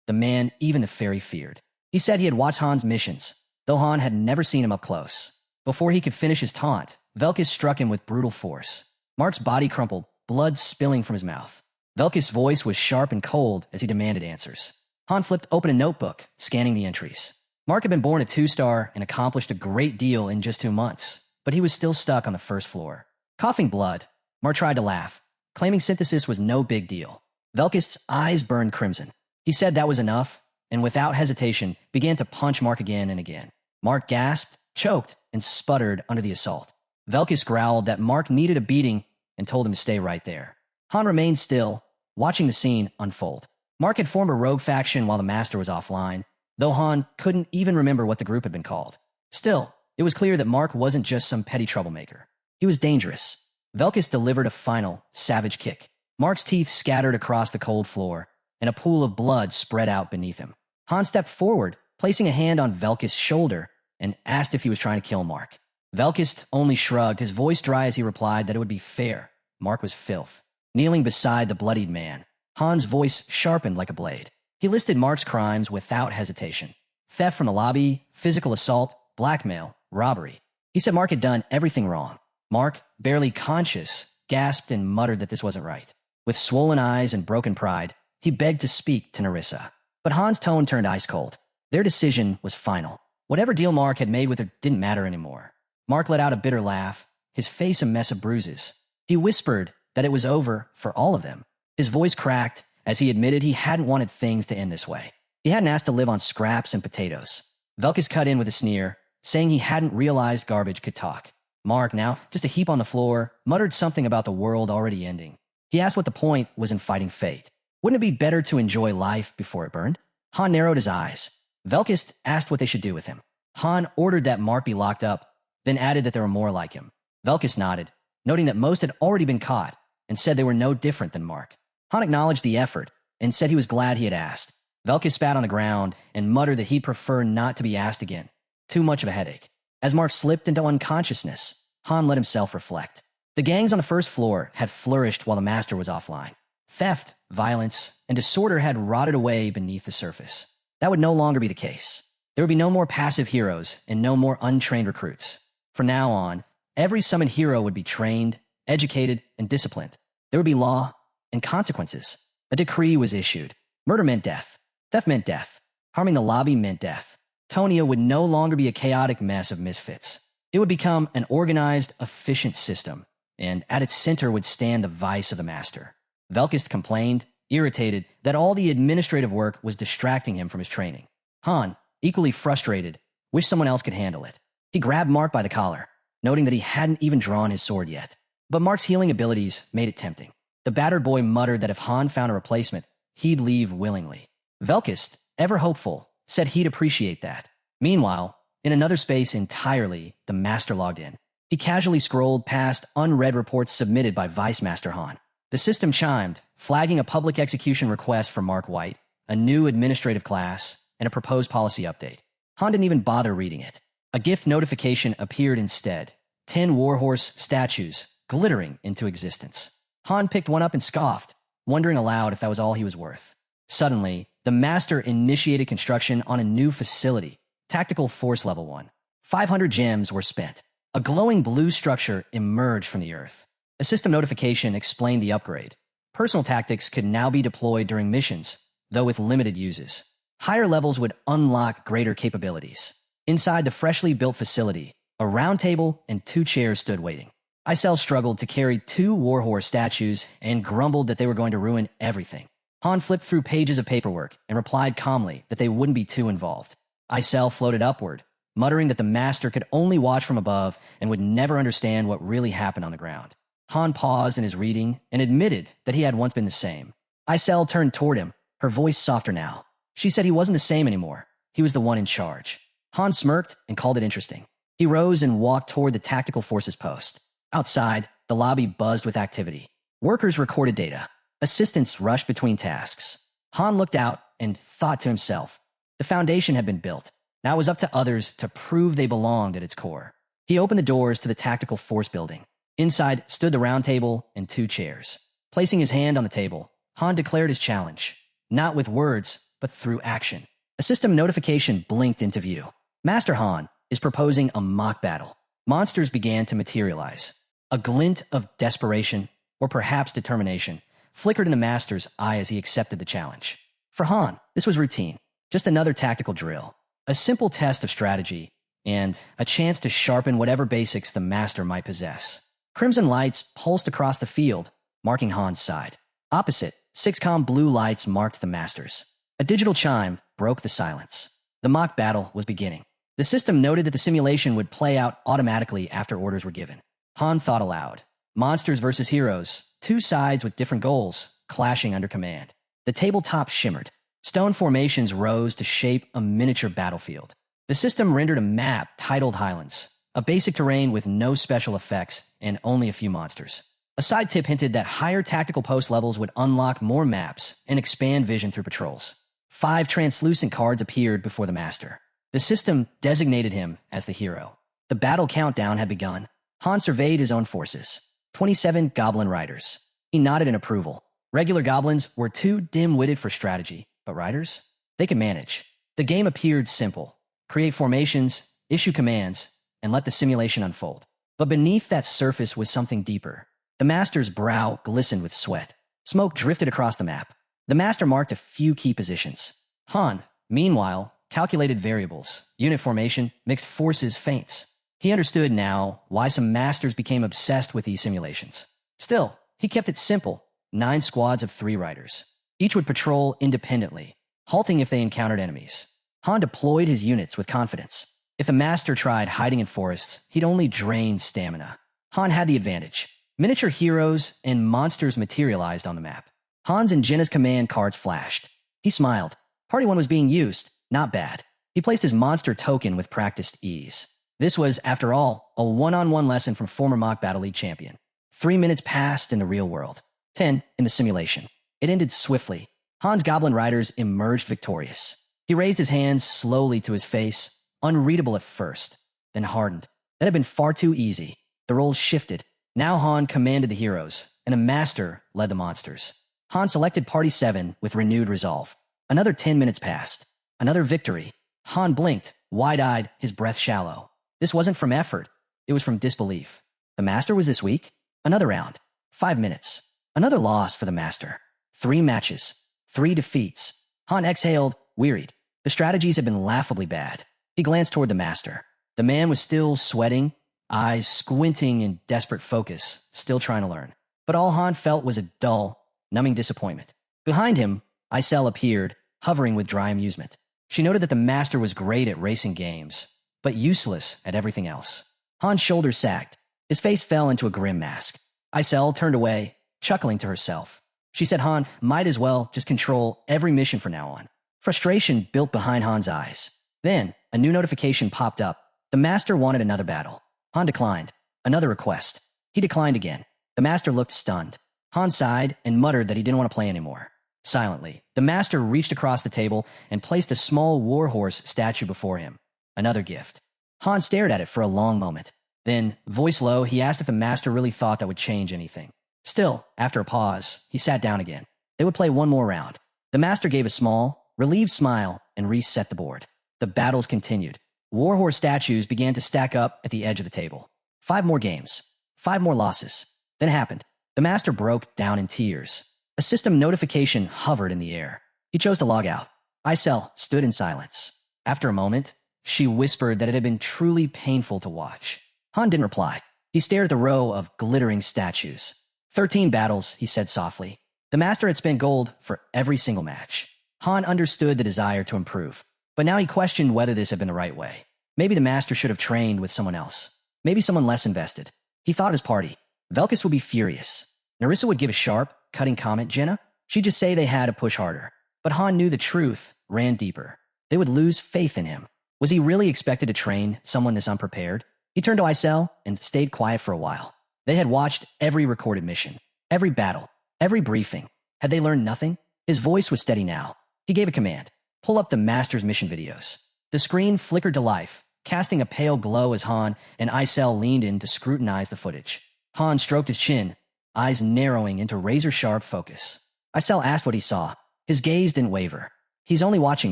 the man even the fairy feared. He said he had watched Han's missions, though Han had never seen him up close. Before he could finish his taunt, Velkist struck him with brutal force. Mark's body crumpled, blood spilling from his mouth. Velkist's voice was sharp and cold as he demanded answers. Han flipped open a notebook, scanning the entries. Mark had been born a 2-star and accomplished a great deal in just 2 months, but he was still stuck on the first floor. Coughing blood, Mark tried to laugh, claiming synthesis was no big deal. Velkist's eyes burned crimson. He said that was enough, and without hesitation began to punch Mark again and again. Mark gasped, choked, and sputtered under the assault. Velkist growled that Mark needed a beating and told him to stay right there. Han remained still, watching the scene unfold. Mark had formed a rogue faction while the Master was offline, though Han couldn't even remember what the group had been called. Still, it was clear that Mark wasn't just some petty troublemaker. He was dangerous. Velkist delivered a final, savage kick. Mark's teeth scattered across the cold floor, and a pool of blood spread out beneath him. Han stepped forward, placing a hand on Velkist's shoulder, and asked if he was trying to kill Mark. Velkist only shrugged, his voice dry as he replied that it would be fair. Mark was filth. Kneeling beside the bloodied man, Han's voice sharpened like a blade. He listed Mark's crimes without hesitation. Theft from the lobby, physical assault, blackmail, robbery. He said Mark had done everything wrong. Mark, barely conscious, gasped and muttered that this wasn't right. With swollen eyes and broken pride, he begged to speak to Nerissa. But Han's tone turned ice cold. Their decision was final. Whatever deal Mark had made with her didn't matter anymore. Mark let out a bitter laugh, his face a mess of bruises. He whispered that it was over for all of them. His voice cracked as he admitted he hadn't wanted things to end this way. He hadn't asked to live on scraps and potatoes. Velkist cut in with a sneer, saying he hadn't realized garbage could talk. Mark, now just a heap on the floor, muttered something about the world already ending. He asked what the point was in fighting fate. Wouldn't it be better to enjoy life before it burned? Han narrowed his eyes. Velkist asked what they should do with him. Han ordered that Mark be locked up, then added that there were more like him. Velkist nodded, noting that most had already been caught, and said they were no different than Mark. Han acknowledged the effort and said he was glad he had asked. Velkist spat on the ground and muttered that he'd prefer not to be asked again. Too much of a headache. As Mark slipped into unconsciousness, Han let himself reflect. The gangs on the first floor had flourished while the Master was offline. Theft, violence, and disorder had rotted away beneath the surface. That would no longer be the case. There would be no more passive heroes and no more untrained recruits. From now on, every summoned hero would be trained, educated, and disciplined. There would be law and consequences. A decree was issued. Murder meant death. Theft meant death. Harming the lobby meant death. Tonia would no longer be a chaotic mess of misfits. It would become an organized, efficient system, and at its center would stand the vice of the Master. Velkist complained, irritated, that all the administrative work was distracting him from his training. Han, equally frustrated, wished someone else could handle it. He grabbed Mark by the collar, noting that he hadn't even drawn his sword yet. But Mark's healing abilities made it tempting. The battered boy muttered that if Han found a replacement, he'd leave willingly. Velkist, ever hopeful, said he'd appreciate that. Meanwhile, in another space entirely, the Master logged in. He casually scrolled past unread reports submitted by Vice Master Han. The system chimed, flagging a public execution request for Mark White, a new administrative class, and a proposed policy update. Han didn't even bother reading it. A gift notification appeared instead. 10 warhorse statues glittering into existence. Han picked one up and scoffed, wondering aloud if that was all he was worth. Suddenly, the Master initiated construction on a new facility, Tactical Force Level 1. 500 gems were spent. A glowing blue structure emerged from the earth. A system notification explained the upgrade. Personal tactics could now be deployed during missions, though with limited uses. Higher levels would unlock greater capabilities. Inside the freshly built facility, a round table and 2 chairs stood waiting. Isel struggled to carry 2 warhorse statues and grumbled that they were going to ruin everything. Han flipped through pages of paperwork and replied calmly that they wouldn't be too involved. Isel floated upward, muttering that the master could only watch from above and would never understand what really happened on the ground. Han paused in his reading and admitted that he had once been the same. Isel turned toward him, her voice softer now. She said he wasn't the same anymore. He was the one in charge. Han smirked and called it interesting. He rose and walked toward the tactical forces post. Outside, the lobby buzzed with activity. Workers recorded data. Assistants rushed between tasks. Han looked out and thought to himself. The foundation had been built. Now it was up to others to prove they belonged at its core. He opened the doors to the tactical force building. Inside stood the round table and 2 chairs. Placing his hand on the table, Han declared his challenge. Not with words, but through action. A system notification blinked into view. Master Han is proposing a mock battle. Monsters began to materialize. A glint of desperation, or perhaps determination, flickered in the master's eye as he accepted the challenge. For Han, this was routine. Just another tactical drill. A simple test of strategy, and a chance to sharpen whatever basics the master might possess. Crimson lights pulsed across the field, marking Han's side. Opposite, 6-com blue lights marked the master's. A digital chime broke the silence. The mock battle was beginning. The system noted that the simulation would play out automatically after orders were given. Han thought aloud. Monsters versus heroes, 2 sides with different goals, clashing under command. The tabletop shimmered. Stone formations rose to shape a miniature battlefield. The system rendered a map titled Highlands, a basic terrain with no special effects and only a few monsters. A side tip hinted that higher tactical post levels would unlock more maps and expand vision through patrols. 5 translucent cards appeared before the master. The system designated him as the hero. The battle countdown had begun. Han surveyed his own forces. 27 goblin riders. He nodded in approval. Regular goblins were too dim-witted for strategy, but riders? They could manage. The game appeared simple. Create formations, issue commands, and let the simulation unfold. But beneath that surface was something deeper. The master's brow glistened with sweat. Smoke drifted across the map. The master marked a few key positions. Han, meanwhile, calculated variables, unit formation, mixed forces, feints. He understood now why some masters became obsessed with these simulations. Still, he kept it simple. 9 squads of 3 riders. Each would patrol independently, halting if they encountered enemies. Han deployed his units with confidence. If the master tried hiding in forests, he'd only drain stamina. Han had the advantage. Miniature heroes and monsters materialized on the map. Han's and Jenna's command cards flashed. He smiled. Party 1 was being used. Not bad. He placed his monster token with practiced ease. This was, after all, a one-on-one lesson from former Mock Battle League champion. 3 minutes passed in the real world. 10 in the simulation. It ended swiftly. Han's goblin riders emerged victorious. He raised his hands slowly to his face, unreadable at first, then hardened. That had been far too easy. The roles shifted. Now Han commanded the heroes, and a master led the monsters. Han selected Party 7 with renewed resolve. Another 10 minutes passed. Another victory. Han blinked, wide-eyed, his breath shallow. This wasn't from effort. It was from disbelief. The master was this weak? Another round. 5 minutes. Another loss for the master. 3 matches. 3 defeats. Han exhaled, wearied. The strategies had been laughably bad. He glanced toward the master. The man was still sweating, eyes squinting in desperate focus, still trying to learn. But all Han felt was a dull, numbing disappointment. Behind him, Isel appeared, hovering with dry amusement. She noted that the master was great at racing games, but useless at everything else. Han's shoulders sagged. His face fell into a grim mask. Isel turned away, chuckling to herself. She said Han might as well just control every mission from now on. Frustration built behind Han's eyes. Then, a new notification popped up. The master wanted another battle. Han declined. Another request. He declined again. The master looked stunned. Han sighed and muttered that he didn't want to play anymore. Silently, the master reached across the table and placed a small warhorse statue before him. Another gift. Han stared at it for a long moment. Then, voice low, he asked if the master really thought that would change anything. Still, after a pause, he sat down again. They would play one more round. The master gave a small, relieved smile and reset the board. The battles continued. Warhorse statues began to stack up at the edge of the table. 5 more games. 5 more losses. Then it happened. The master broke down in tears. A system notification hovered in the air. He chose to log out. Isel stood in silence. After a moment, she whispered that it had been truly painful to watch. Han didn't reply. He stared at the row of glittering statues. 13 battles, he said softly. The master had spent gold for every single match. Han understood the desire to improve, but now he questioned whether this had been the right way. Maybe the master should have trained with someone else. Maybe someone less invested. He thought of his party. Velkus would be furious. Narissa would give a sharp, cutting comment. Jenna? She'd just say they had to push harder. But Han knew the truth ran deeper. They would lose faith in him. Was he really expected to train someone this unprepared? He turned to Isel and stayed quiet for a while. They had watched every recorded mission, every battle, every briefing. Had they learned nothing? His voice was steady now. He gave a command. Pull up the master's mission videos. The screen flickered to life, casting a pale glow as Han and Isel leaned in to scrutinize the footage. Han stroked his chin, eyes narrowing into razor-sharp focus. Isel asked what he saw. His gaze didn't waver. He's only watching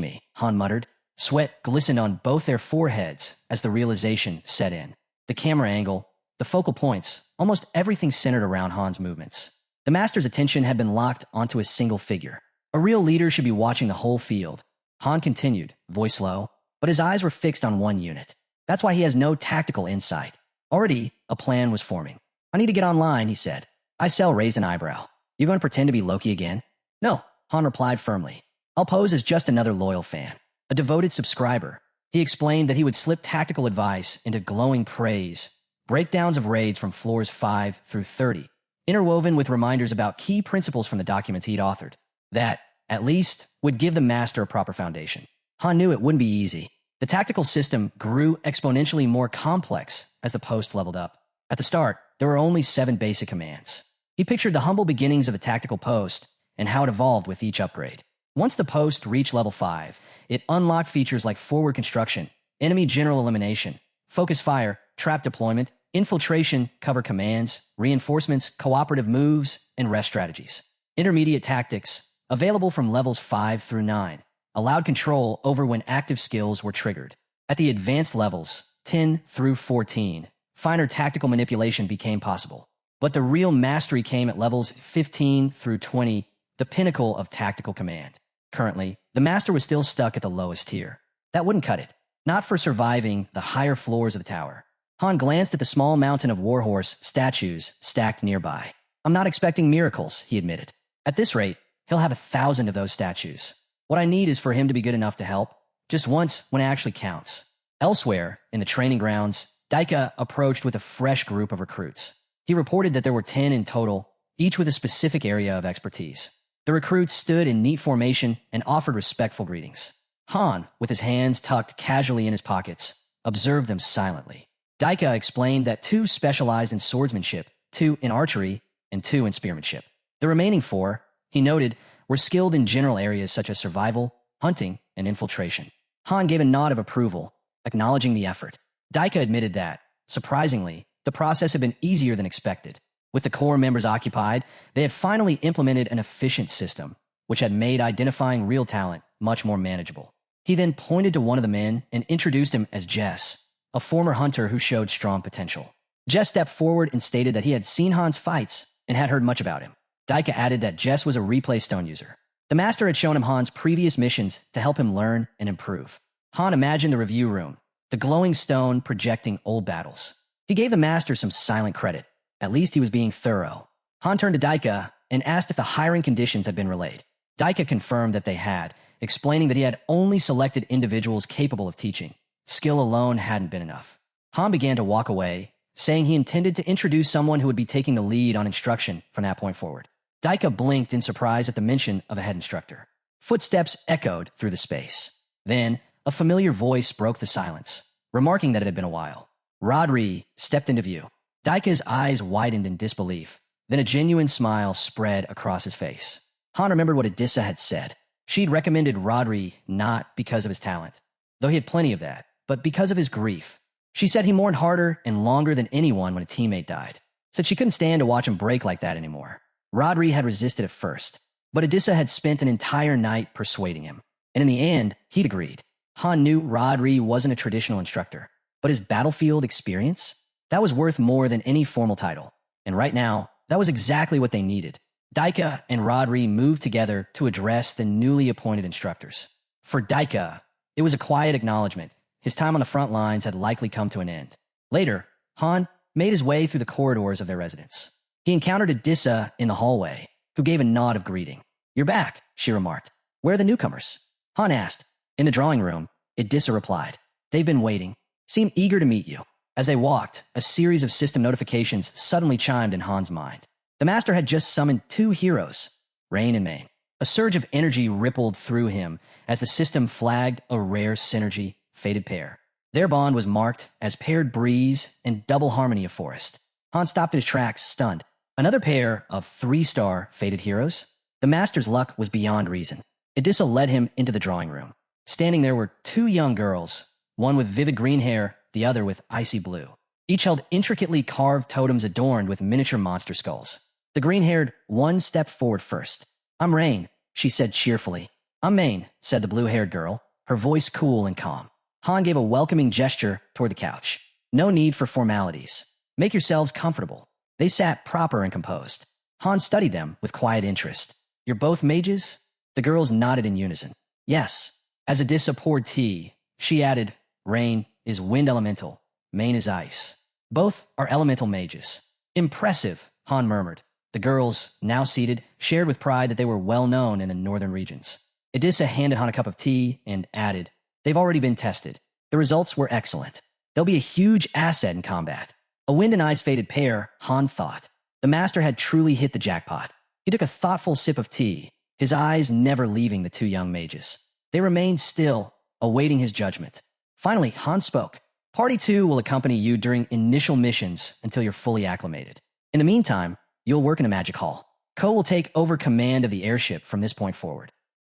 me, Han muttered. Sweat glistened on both their foreheads as the realization set in. The camera angle, the focal points, almost everything centered around Han's movements. The master's attention had been locked onto a single figure. A real leader should be watching the whole field. Han continued, voice low, but his eyes were fixed on one unit. That's why he has no tactical insight. Already, a plan was forming. I need to get online, he said. Isel raised an eyebrow. You going to pretend to be Loki again? No, Han replied firmly. I'll pose as just another loyal fan, a devoted subscriber. He explained that he would slip tactical advice into glowing praise, breakdowns of raids from floors 5 through 30, interwoven with reminders about key principles from the documents he'd authored. That, at least, would give the master a proper foundation. Han knew it wouldn't be easy. The tactical system grew exponentially more complex as the post leveled up. At the start, there were only 7 basic commands. He pictured the humble beginnings of a tactical post and how it evolved with each upgrade. Once the post reached level 5, it unlocked features like forward construction, enemy general elimination, focus fire, trap deployment, infiltration, cover commands, reinforcements, cooperative moves, and rest strategies. Intermediate tactics, available from levels 5 through 9, allowed control over when active skills were triggered. At the advanced levels, 10 through 14, finer tactical manipulation became possible. But the real mastery came at levels 15 through 20, the pinnacle of tactical command. Currently, the master was still stuck at the lowest tier. That wouldn't cut it. Not for surviving the higher floors of the tower. Han glanced at the small mountain of warhorse statues stacked nearby. I'm not expecting miracles, he admitted. At this rate, he'll have 1,000 of those statues. What I need is for him to be good enough to help, just once when it actually counts. Elsewhere, in the training grounds, Daika approached with a fresh group of recruits. He reported that there were 10 in total, each with a specific area of expertise. The recruits stood in neat formation and offered respectful greetings. Han, with his hands tucked casually in his pockets, observed them silently. Daika explained that 2 specialized in swordsmanship, 2 in archery, and 2 in spearmanship. The remaining 4, he noted, were skilled in general areas such as survival, hunting, and infiltration. Han gave a nod of approval, acknowledging the effort. Daika admitted that, surprisingly, the process had been easier than expected. With the core members occupied, they had finally implemented an efficient system, which had made identifying real talent much more manageable. He then pointed to one of the men and introduced him as Jess, a former hunter who showed strong potential. Jess stepped forward and stated that he had seen Han's fights and had heard much about him. Daika added that Jess was a replay stone user. The master had shown him Han's previous missions to help him learn and improve. Han imagined the review room, the glowing stone projecting old battles. He gave the master some silent credit. At least he was being thorough. Han turned to Daika and asked if the hiring conditions had been relayed. Daika confirmed that they had, explaining that he had only selected individuals capable of teaching. Skill alone hadn't been enough. Han began to walk away, saying he intended to introduce someone who would be taking the lead on instruction from that point forward. Daika blinked in surprise at the mention of a head instructor. Footsteps echoed through the space. Then, a familiar voice broke the silence, remarking that it had been a while. Rodri stepped into view. Daika's eyes widened in disbelief. Then a genuine smile spread across his face. Han remembered what Adissa had said. She'd recommended Rodri not because of his talent, though he had plenty of that, but because of his grief. She said he mourned harder and longer than anyone when a teammate died. Said she couldn't stand to watch him break like that anymore. Rodri had resisted at first, but Adissa had spent an entire night persuading him. And in the end, he'd agreed. Han knew Rodri wasn't a traditional instructor, but his battlefield experience? That was worth more than any formal title. And right now, that was exactly what they needed. Daika and Rodri moved together to address the newly appointed instructors. For Daika, it was a quiet acknowledgement. His time on the front lines had likely come to an end. Later, Han made his way through the corridors of their residence. He encountered Adissa in the hallway, who gave a nod of greeting. "You're back," she remarked. "Where are the newcomers?" Han asked. "In the drawing room," Idissa replied. "They've been waiting. Seem eager to meet you." As they walked, a series of system notifications suddenly chimed in Han's mind. The master had just summoned two heroes, Rain and Main. A surge of energy rippled through him as the system flagged a rare synergy, fated pair. Their bond was marked as paired breeze and double harmony of forest. Han stopped in his tracks, stunned. Another pair of 3-star fated heroes? The master's luck was beyond reason. Idissa led him into the drawing room. Standing there were two young girls, one with vivid green hair, the other with icy blue. Each held intricately carved totems adorned with miniature monster skulls. The green-haired one stepped forward first. "I'm Rain," she said cheerfully. "I'm Main," said the blue-haired girl, her voice cool and calm. Han gave a welcoming gesture toward the couch. "No need for formalities. Make yourselves comfortable." They sat proper and composed. Han studied them with quiet interest. "You're both mages?" The girls nodded in unison. "Yes." As Idissa poured tea, she added, "Rain is wind elemental. Main is ice. Both are elemental mages." "Impressive," Han murmured. The girls, now seated, shared with pride that they were well known in the northern regions. Idissa handed Han a cup of tea and added, "They've already been tested. The results were excellent. They'll be a huge asset in combat." A wind and ice fated pair, Han thought. The master had truly hit the jackpot. He took a thoughtful sip of tea, his eyes never leaving the two young mages. They remained still, awaiting his judgment. Finally, Han spoke. "Party 2 will accompany you during initial missions until you're fully acclimated. In the meantime, you'll work in the magic hall. Ko will take over command of the airship from this point forward."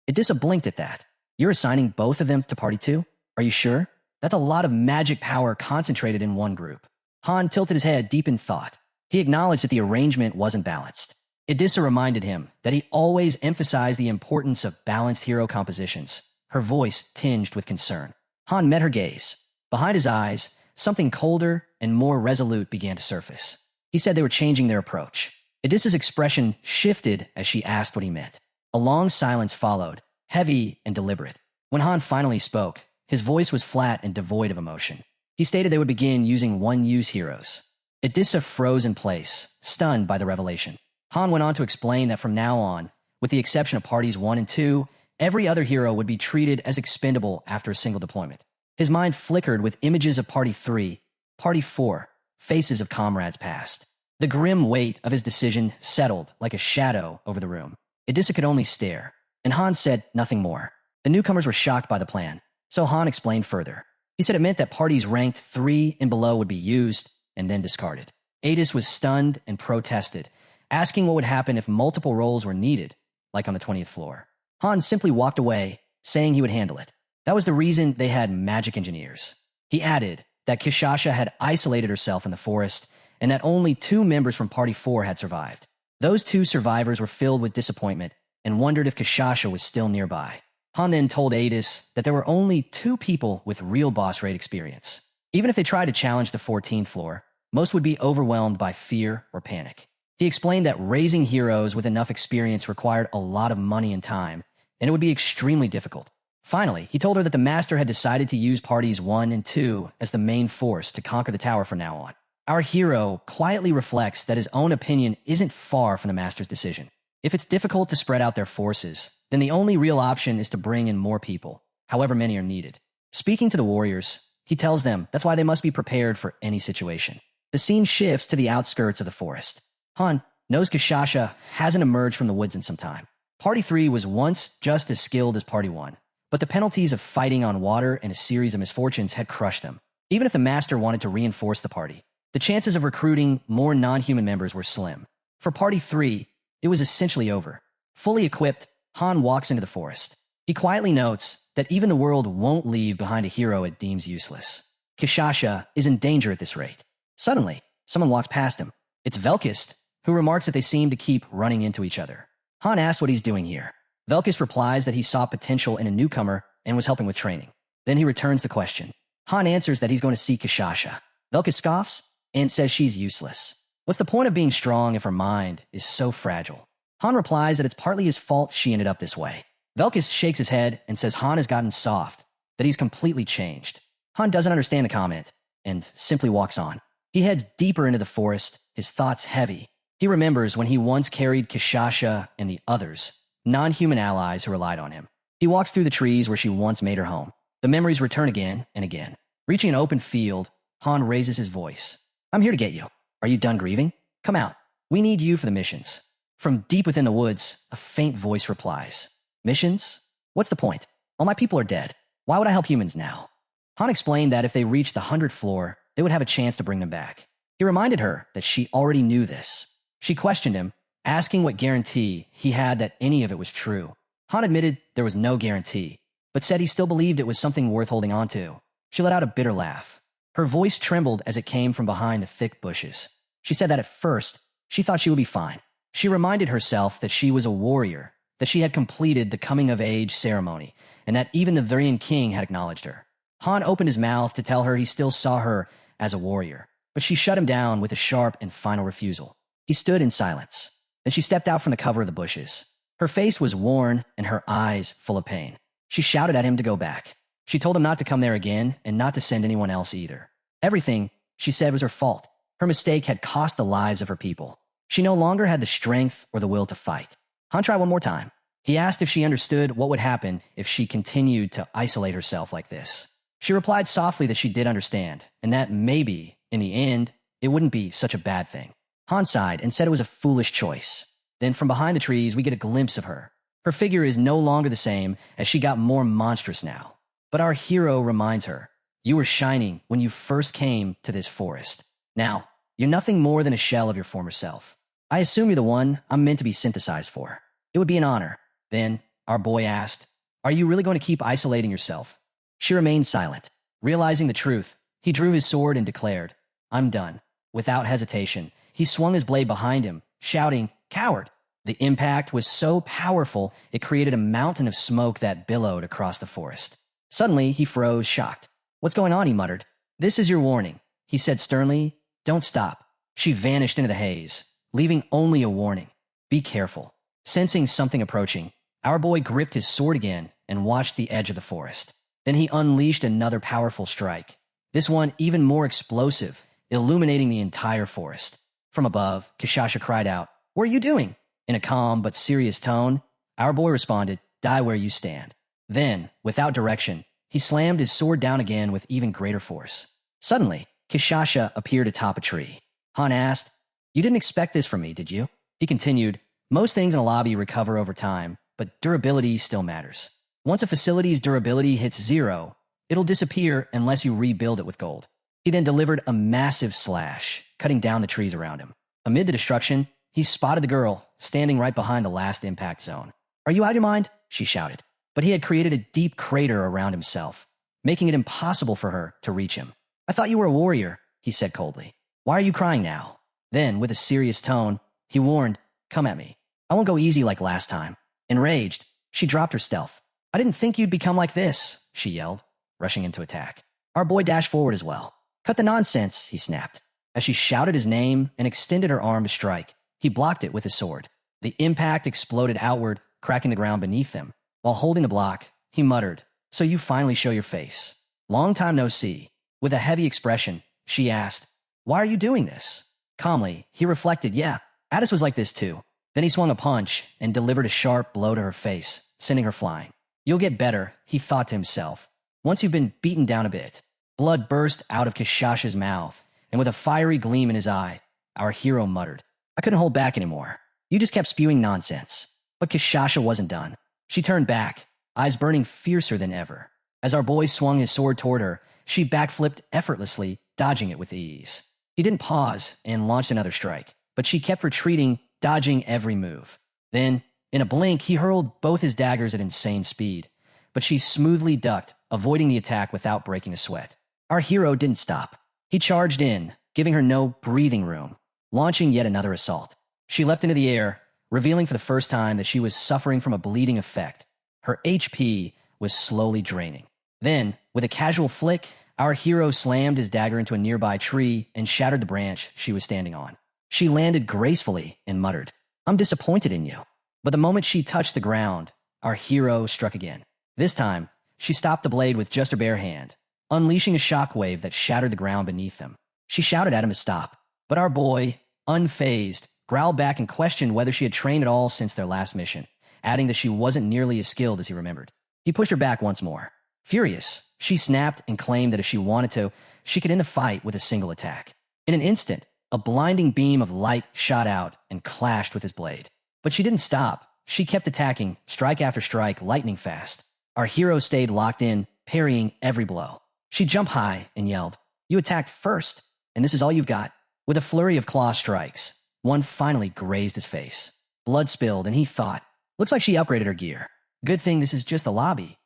Idissa blinked at that. "You're assigning both of them to Party 2? Are you sure? That's a lot of magic power concentrated in one group." Han tilted his head deep in thought. He acknowledged that the arrangement wasn't balanced. Idissa reminded him that he always emphasized the importance of balanced hero compositions, her voice tinged with concern. Han met her gaze. Behind his eyes, something colder and more resolute began to surface. He said they were changing their approach. Idissa's expression shifted as she asked what he meant. A long silence followed, heavy and deliberate. When Han finally spoke, his voice was flat and devoid of emotion. He stated they would begin using one-use heroes. Idissa froze in place, stunned by the revelation. Han went on to explain that from now on, with the exception of parties 1 and 2, every other hero would be treated as expendable after a single deployment. His mind flickered with images of Party 3, Party 4, faces of comrades past. The grim weight of his decision settled like a shadow over the room. Idissa could only stare, and Han said nothing more. The newcomers were shocked by the plan, so Han explained further. He said it meant that parties ranked 3 and below would be used and then discarded. Adis was stunned and protested, asking what would happen if multiple roles were needed, like on the 20th floor. Han simply walked away, saying he would handle it. That was the reason they had magic engineers. He added that Kishasha had isolated herself in the forest and that only 2 members from Party 4 had survived. Those 2 survivors were filled with disappointment and wondered if Kishasha was still nearby. Han then told Adis that there were only 2 people with real boss raid experience. Even if they tried to challenge the 14th floor, most would be overwhelmed by fear or panic. He explained that raising heroes with enough experience required a lot of money and time, and it would be extremely difficult. Finally, he told her that the master had decided to use parties 1 and 2 as the main force to conquer the tower from now on. Our hero quietly reflects that his own opinion isn't far from the master's decision. If it's difficult to spread out their forces, then the only real option is to bring in more people, however many are needed. Speaking to the warriors, he tells them that's why they must be prepared for any situation. The scene shifts to the outskirts of the forest. Han knows Kishasha hasn't emerged from the woods in some time. Party 3 was once just as skilled as Party 1, but the penalties of fighting on water and a series of misfortunes had crushed them. Even if the master wanted to reinforce the party, the chances of recruiting more non-human members were slim. For Party 3, it was essentially over. Fully equipped, Han walks into the forest. He quietly notes that even the world won't leave behind a hero it deems useless. Kishasha is in danger at this rate. Suddenly, someone walks past him. It's Velkist, who remarks that they seem to keep running into each other. Han asks what he's doing here. Velkist replies that he saw potential in a newcomer and was helping with training. Then he returns the question. Han answers that he's going to see Kishasha. Velkist scoffs and says she's useless. What's the point of being strong if her mind is so fragile? Han replies that it's partly his fault she ended up this way. Velkist shakes his head and says Han has gotten soft, that he's completely changed. Han doesn't understand the comment and simply walks on. He heads deeper into the forest, his thoughts heavy. He remembers when he once carried Kishasha and the others, non-human allies who relied on him. He walks through the trees where she once made her home. The memories return again and again. Reaching an open field, Han raises his voice. I'm here to get you. Are you done grieving? Come out. We need you for the missions. From deep within the woods, a faint voice replies. Missions? What's the point? All my people are dead. Why would I help humans now? Han explained that if they reached the 100th floor, they would have a chance to bring them back. He reminded her that she already knew this. She questioned him, asking what guarantee he had that any of it was true. Han admitted there was no guarantee, but said he still believed it was something worth holding on to. She let out a bitter laugh. Her voice trembled as it came from behind the thick bushes. She said that at first, she thought she would be fine. She reminded herself that she was a warrior, that she had completed the coming-of-age ceremony, and that even the Varian king had acknowledged her. Han opened his mouth to tell her he still saw her as a warrior, but she shut him down with a sharp and final refusal. He stood in silence. Then she stepped out from the cover of the bushes. Her face was worn and her eyes full of pain. She shouted at him to go back. She told him not to come there again and not to send anyone else either. Everything, she said, was her fault. Her mistake had cost the lives of her people. She no longer had the strength or the will to fight. Han tried one more time. He asked if she understood what would happen if she continued to isolate herself like this. She replied softly that she did understand, and that maybe, in the end, it wouldn't be such a bad thing. Han sighed and said it was a foolish choice. Then from behind the trees, we get a glimpse of her. Her figure is no longer the same, as she got more monstrous now. But our hero reminds her, you were shining when you first came to this forest. Now, you're nothing more than a shell of your former self. I assume you're the one I'm meant to be synthesized for. It would be an honor. Then, our boy asked, are you really going to keep isolating yourself? She remained silent. Realizing the truth, he drew his sword and declared, I'm done. Without hesitation, he swung his blade behind him, shouting, coward! The impact was so powerful, it created a mountain of smoke that billowed across the forest. Suddenly, he froze, shocked. What's going on? He muttered. This is your warning, he said sternly. Don't stop. She vanished into the haze, leaving only a warning. Be careful. Sensing something approaching, our boy gripped his sword again and watched the edge of the forest. Then he unleashed another powerful strike, this one even more explosive, illuminating the entire forest. From above, Kishasha cried out, what are you doing? In a calm but serious tone, our boy responded, die where you stand. Then, without direction, he slammed his sword down again with even greater force. Suddenly, Kishasha appeared atop a tree. Han asked, you didn't expect this from me, did you? He continued, most things in a lobby recover over time, but durability still matters. Once a facility's durability hits 0, it'll disappear unless you rebuild it with gold. He then delivered a massive slash, cutting down the trees around him. Amid the destruction, he spotted the girl, standing right behind the last impact zone. Are you out of your mind? She shouted. But he had created a deep crater around himself, making it impossible for her to reach him. I thought you were a warrior, he said coldly. Why are you crying now? Then, with a serious tone, he warned, come at me. I won't go easy like last time. Enraged, she dropped her stealth. I didn't think you'd become like this, she yelled, rushing into attack. Our boy dashed forward as well. Cut the nonsense, he snapped. As she shouted his name and extended her arm to strike, he blocked it with his sword. The impact exploded outward, cracking the ground beneath them. While holding the block, he muttered, so you finally show your face. Long time no see. With a heavy expression, she asked, why are you doing this? Calmly, he reflected, yeah, Addis was like this too. Then he swung a punch and delivered a sharp blow to her face, sending her flying. You'll get better, he thought to himself. Once you've been beaten down a bit. Blood burst out of Kishasha's mouth, and with a fiery gleam in his eye, our hero muttered, I couldn't hold back anymore. You just kept spewing nonsense. But Kishasha wasn't done. She turned back, eyes burning fiercer than ever. As our boy swung his sword toward her, she backflipped effortlessly, dodging it with ease. He didn't pause and launched another strike, but she kept retreating, dodging every move. Then, in a blink, he hurled both his daggers at insane speed, but she smoothly ducked, avoiding the attack without breaking a sweat. Our hero didn't stop. He charged in, giving her no breathing room, launching yet another assault. She leapt into the air, revealing for the first time that she was suffering from a bleeding effect. Her HP was slowly draining. Then, with a casual flick, our hero slammed his dagger into a nearby tree and shattered the branch she was standing on. She landed gracefully and muttered, I'm disappointed in you. But the moment she touched the ground, our hero struck again. This time, she stopped the blade with just her bare hand, unleashing a shockwave that shattered the ground beneath them. She shouted at him to stop, but our boy, unfazed, growled back and questioned whether she had trained at all since their last mission, adding that she wasn't nearly as skilled as he remembered. He pushed her back once more. Furious, she snapped and claimed that if she wanted to, she could end the fight with a single attack. In an instant, a blinding beam of light shot out and clashed with his blade. But she didn't stop. She kept attacking, strike after strike, lightning fast. Our hero stayed locked in, parrying every blow. She jumped high and yelled, "You attacked first, and this is all you've got." With a flurry of claw strikes, one finally grazed his face. Blood spilled, and he thought, looks like she upgraded her gear. Good thing this is just the lobby.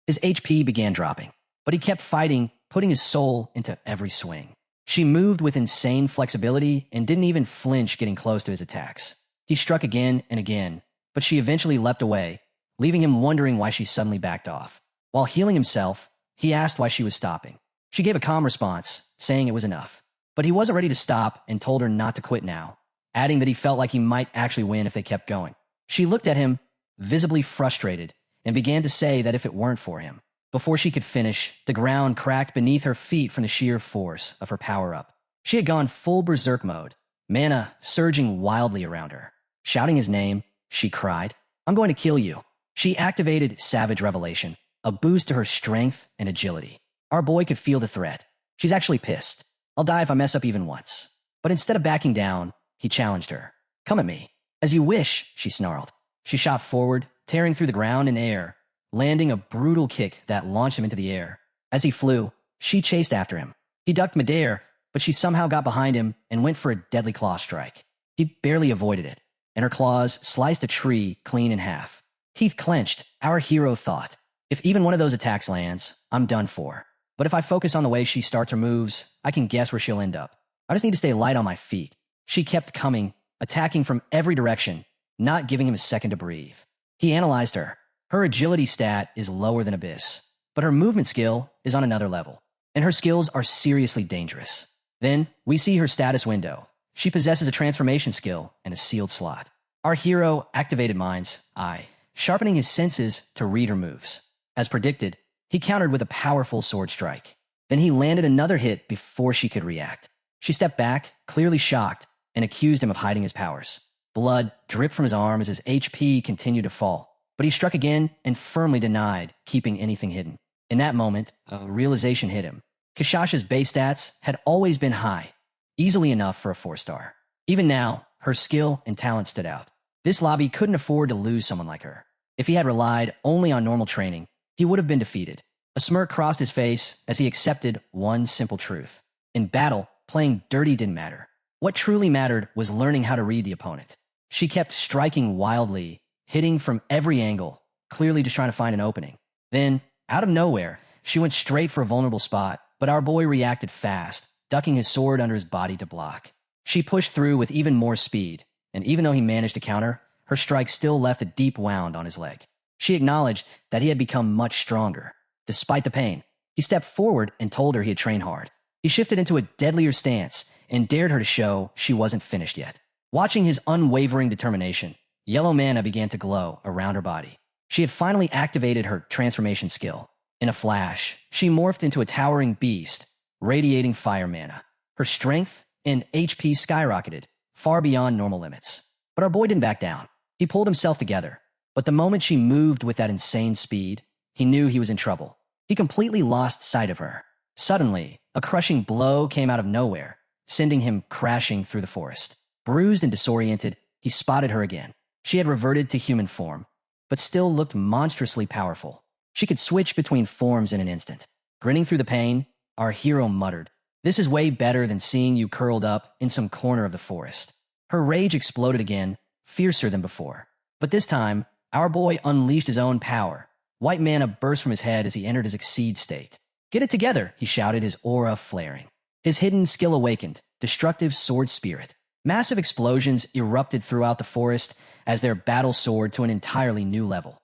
His HP began dropping, but he kept fighting, putting his soul into every swing. She moved with insane flexibility and didn't even flinch getting close to his attacks. He struck again and again, but she eventually leapt away, leaving him wondering why she suddenly backed off. While healing himself, he asked why she was stopping. She gave a calm response, saying it was enough. But he wasn't ready to stop and told her not to quit now, adding that he felt like he might actually win if they kept going. She looked at him, visibly frustrated, and began to say that if it weren't for him. Before she could finish, the ground cracked beneath her feet from the sheer force of her power-up. She had gone full berserk mode, mana surging wildly around her. Shouting his name, she cried, "I'm going to kill you." She activated Savage Revelation, a boost to her strength and agility. Our boy could feel the threat. She's actually pissed. "I'll die if I mess up even once." But instead of backing down, he challenged her. "Come at me." "As you wish," she snarled. She shot forward, tearing through the ground and air, landing a brutal kick that launched him into the air. As he flew, she chased after him. He ducked midair, but she somehow got behind him and went for a deadly claw strike. He barely avoided it, and her claws sliced a tree clean in half. Teeth clenched, our hero thought, if even one of those attacks lands, I'm done for. But if I focus on the way she starts her moves, I can guess where she'll end up. I just need to stay light on my feet. She kept coming, attacking from every direction, not giving him a second to breathe. He analyzed her. Her agility stat is lower than Abyss, but her movement skill is on another level, and her skills are seriously dangerous. Then, we see her status window. She possesses a transformation skill and a sealed slot. Our hero activated Mind's Eye, sharpening his senses to read her moves. As predicted, he countered with a powerful sword strike. Then he landed another hit before she could react. She stepped back, clearly shocked, and accused him of hiding his powers. Blood dripped from his arm as his HP continued to fall. But he struck again and firmly denied keeping anything hidden. In that moment, a realization hit him. Kishasha's base stats had always been high, easily enough for a 4-star. Even now, her skill and talent stood out. This lobby couldn't afford to lose someone like her. If he had relied only on normal training, he would have been defeated. A smirk crossed his face as he accepted one simple truth. In battle, playing dirty didn't matter. What truly mattered was learning how to read the opponent. She kept striking wildly, hitting from every angle, clearly just trying to find an opening. Then, out of nowhere, she went straight for a vulnerable spot, but our boy reacted fast, ducking his sword under his body to block. She pushed through with even more speed, and even though he managed to counter, her strike still left a deep wound on his leg. She acknowledged that he had become much stronger. Despite the pain, he stepped forward and told her he had trained hard. He shifted into a deadlier stance and dared her to show she wasn't finished yet. Watching his unwavering determination, yellow mana began to glow around her body. She had finally activated her transformation skill. In a flash, she morphed into a towering beast, radiating fire mana. Her strength and HP skyrocketed, far beyond normal limits. But our boy didn't back down. He pulled himself together. But the moment she moved with that insane speed, he knew he was in trouble. He completely lost sight of her. Suddenly, a crushing blow came out of nowhere, sending him crashing through the forest. Bruised and disoriented, he spotted her again. She had reverted to human form, but still looked monstrously powerful. She could switch between forms in an instant. Grinning through the pain, our hero muttered, "This is way better than seeing you curled up in some corner of the forest." Her rage exploded again, fiercer than before. But this time, our boy unleashed his own power. White mana burst from his head as he entered his Exceed state. "Get it together," he shouted, his aura flaring. His hidden skill awakened, destructive sword spirit. Massive explosions erupted throughout the forest as their battle soared to an entirely new level.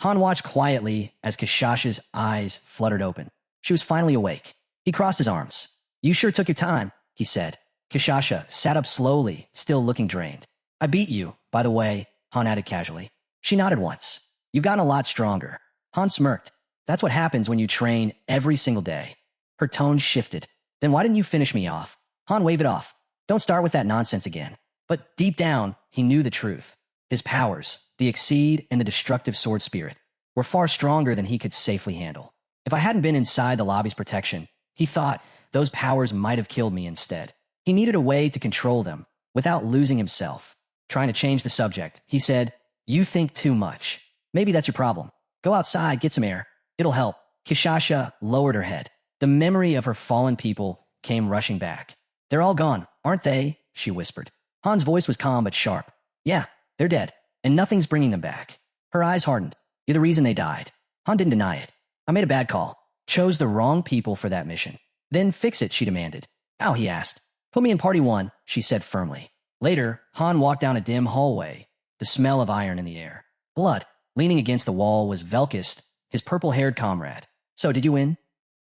Han watched quietly as Kishasha's eyes fluttered open. She was finally awake. He crossed his arms. "You sure took your time," he said. Kishasha sat up slowly, still looking drained. "I beat you, by the way," Han added casually. She nodded once. "You've gotten a lot stronger." Han smirked. "That's what happens when you train every single day." Her tone shifted. "Then why didn't you finish me off?" Han waved it off. "Don't start with that nonsense again." But deep down, he knew the truth. His powers, the exceed and the destructive sword spirit, were far stronger than he could safely handle. If I hadn't been inside the lobby's protection, he thought those powers might have killed me instead. He needed a way to control them without losing himself. Trying to change the subject, he said, "You think too much. Maybe that's your problem. Go outside, get some air. It'll help." Kishasha lowered her head. The memory of her fallen people came rushing back. "They're all gone, aren't they?" she whispered. Han's voice was calm but sharp. "Yeah, they're dead, and nothing's bringing them back." Her eyes hardened. "You're the reason they died." Han didn't deny it. "I made a bad call. Chose the wrong people for that mission." "Then fix it," she demanded. "How?" he asked. "Put me in party 1, she said firmly. Later, Han walked down a dim hallway, the smell of iron in the air. Blood. Leaning against the wall was Velkist, his purple-haired comrade. "So, did you win?"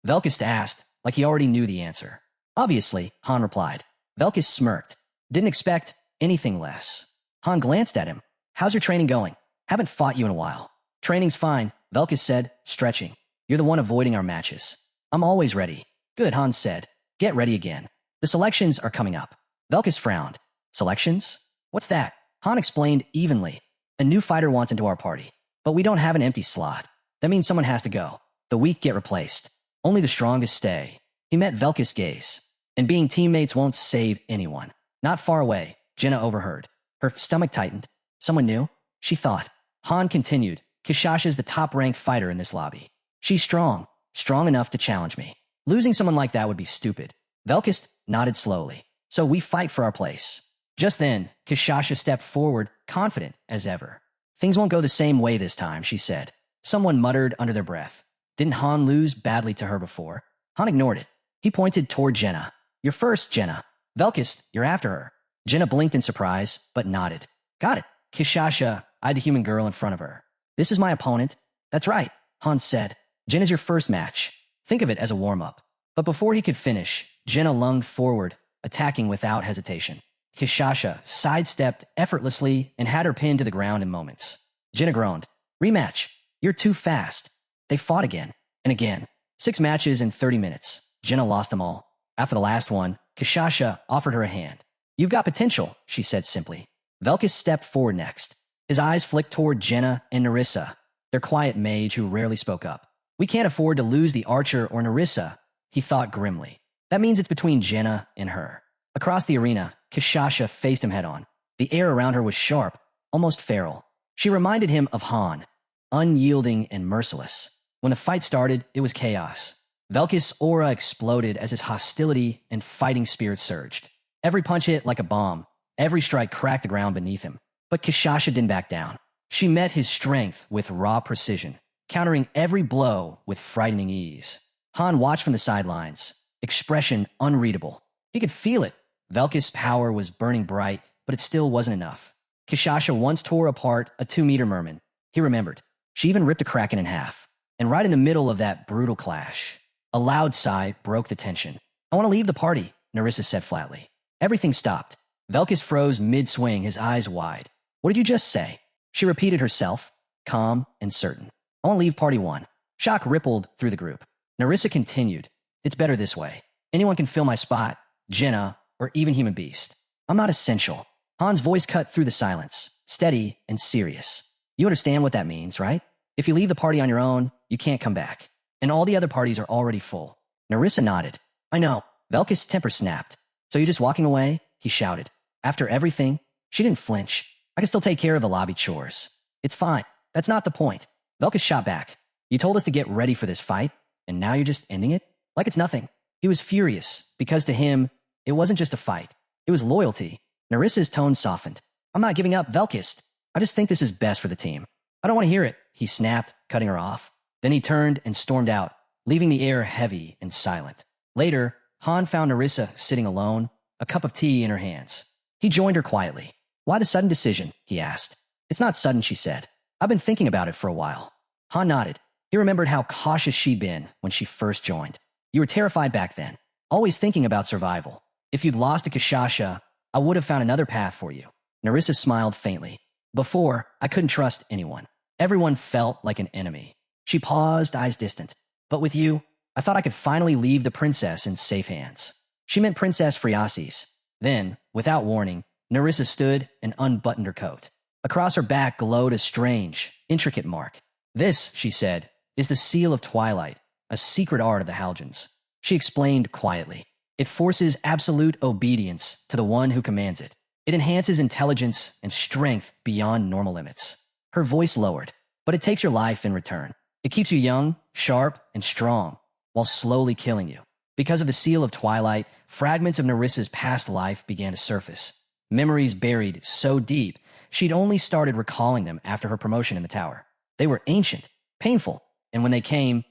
Velkist asked, like he already knew the answer. "Obviously," Han replied. Velkist smirked. "Didn't expect anything less." Han glanced at him. "How's your training going?" "Haven't fought you in a while." "Training's fine," Velkist said, stretching. "You're the one avoiding our matches." "I'm always ready." "Good," Han said. "Get ready again. The selections are coming up." Velkist frowned. "Selections? What's that?" Han explained evenly. "A new fighter wants into our party, but we don't have an empty slot. That means someone has to go. The weak get replaced. Only the strongest stay." He met Velkist's gaze. "And being teammates won't save anyone." Not far away, Jenna overheard. Her stomach tightened. "Someone new?" she thought. Han continued. "Kishasha's the top-ranked fighter in this lobby. She's strong enough to challenge me. Losing someone like that would be stupid." Velkist nodded slowly. "So we fight for our place." Just then, Kishasha stepped forward, confident as ever. "Things won't go the same way this time," she said. Someone muttered under their breath. Didn't Han lose badly to her before? Han ignored it. He pointed toward Jenna. "You're first, Jenna." "Velkist, you're after her." Jenna blinked in surprise, but nodded. "Got it." Kishasha eyed the human girl in front of her. "This is my opponent." "That's right," Han said. "Jenna's your first match. Think of it as a warm-up." But before he could finish, Jenna lunged forward, attacking without hesitation. Kishasha sidestepped effortlessly and had her pinned to the ground in moments. Jenna groaned. "Rematch. You're too fast." They fought again and again. 6 matches in 30 minutes. Jenna lost them all. After the last one, Kishasha offered her a hand. "You've got potential," she said simply. Velkist stepped forward next. His eyes flicked toward Jenna and Narissa, their quiet mage who rarely spoke up. "We can't afford to lose the archer or Narissa," he thought grimly. "That means it's between Jenna and her." Across the arena, Kishasha faced him head-on. The air around her was sharp, almost feral. She reminded him of Han, unyielding and merciless. When the fight started, it was chaos. Velkist's aura exploded as his hostility and fighting spirit surged. Every punch hit like a bomb. Every strike cracked the ground beneath him. But Kishasha didn't back down. She met his strength with raw precision, countering every blow with frightening ease. Han watched from the sidelines, expression unreadable. He could feel it. Velkist's power was burning bright, but it still wasn't enough. Kishasha once tore apart a 2-meter merman. He remembered. She even ripped a kraken in half. And right in the middle of that brutal clash, a loud sigh broke the tension. "I want to leave the party," Narissa said flatly. Everything stopped. Velkist froze mid-swing, his eyes wide. "What did you just say?" She repeated herself, calm and certain. "I want to leave party 1. Shock rippled through the group. Narissa continued. "It's better this way. Anyone can fill my spot, Jenna, or even Human Beast. I'm not essential." Han's voice cut through the silence, steady and serious. "You understand what that means, right? If you leave the party on your own, you can't come back. And all the other parties are already full." Narissa nodded. "I know." Velkist's temper snapped. "So you're just walking away?" he shouted. "After everything?" She didn't flinch. "I can still take care of the lobby chores." "It's fine. That's not the point." Velkist shot back. "You told us to get ready for this fight, and now you're just ending it? Like it's nothing." He was furious, because to him, it wasn't just a fight. It was loyalty. Narissa's tone softened. "I'm not giving up, Velkist. I just think this is best for the team." "I don't want to hear it," he snapped, cutting her off. Then he turned and stormed out, leaving the air heavy and silent. Later, Han found Narissa sitting alone, a cup of tea in her hands. He joined her quietly. "Why the sudden decision?" he asked. "It's not sudden," she said. "I've been thinking about it for a while." Han nodded. He remembered how cautious she'd been when she first joined. "You were terrified back then, always thinking about survival. If you'd lost to Kishasha, I would have found another path for you." Narissa smiled faintly. "Before, I couldn't trust anyone. Everyone felt like an enemy." She paused, eyes distant. "But with you, I thought I could finally leave the princess in safe hands." She meant Princess Friasis. Then, without warning, Nerissa stood and unbuttoned her coat. Across her back glowed a strange, intricate mark. This, she said, is the seal of twilight, a secret art of the Halgens. She explained quietly. It forces absolute obedience to the one who commands it. It enhances intelligence and strength beyond normal limits. Her voice lowered, but it takes your life in return. It keeps you young, sharp, and strong, while slowly killing you. Because of the seal of twilight, fragments of Nerissa's past life began to surface. Memories buried so deep, she'd only started recalling them after her promotion in the tower. They were ancient, painful, and when they came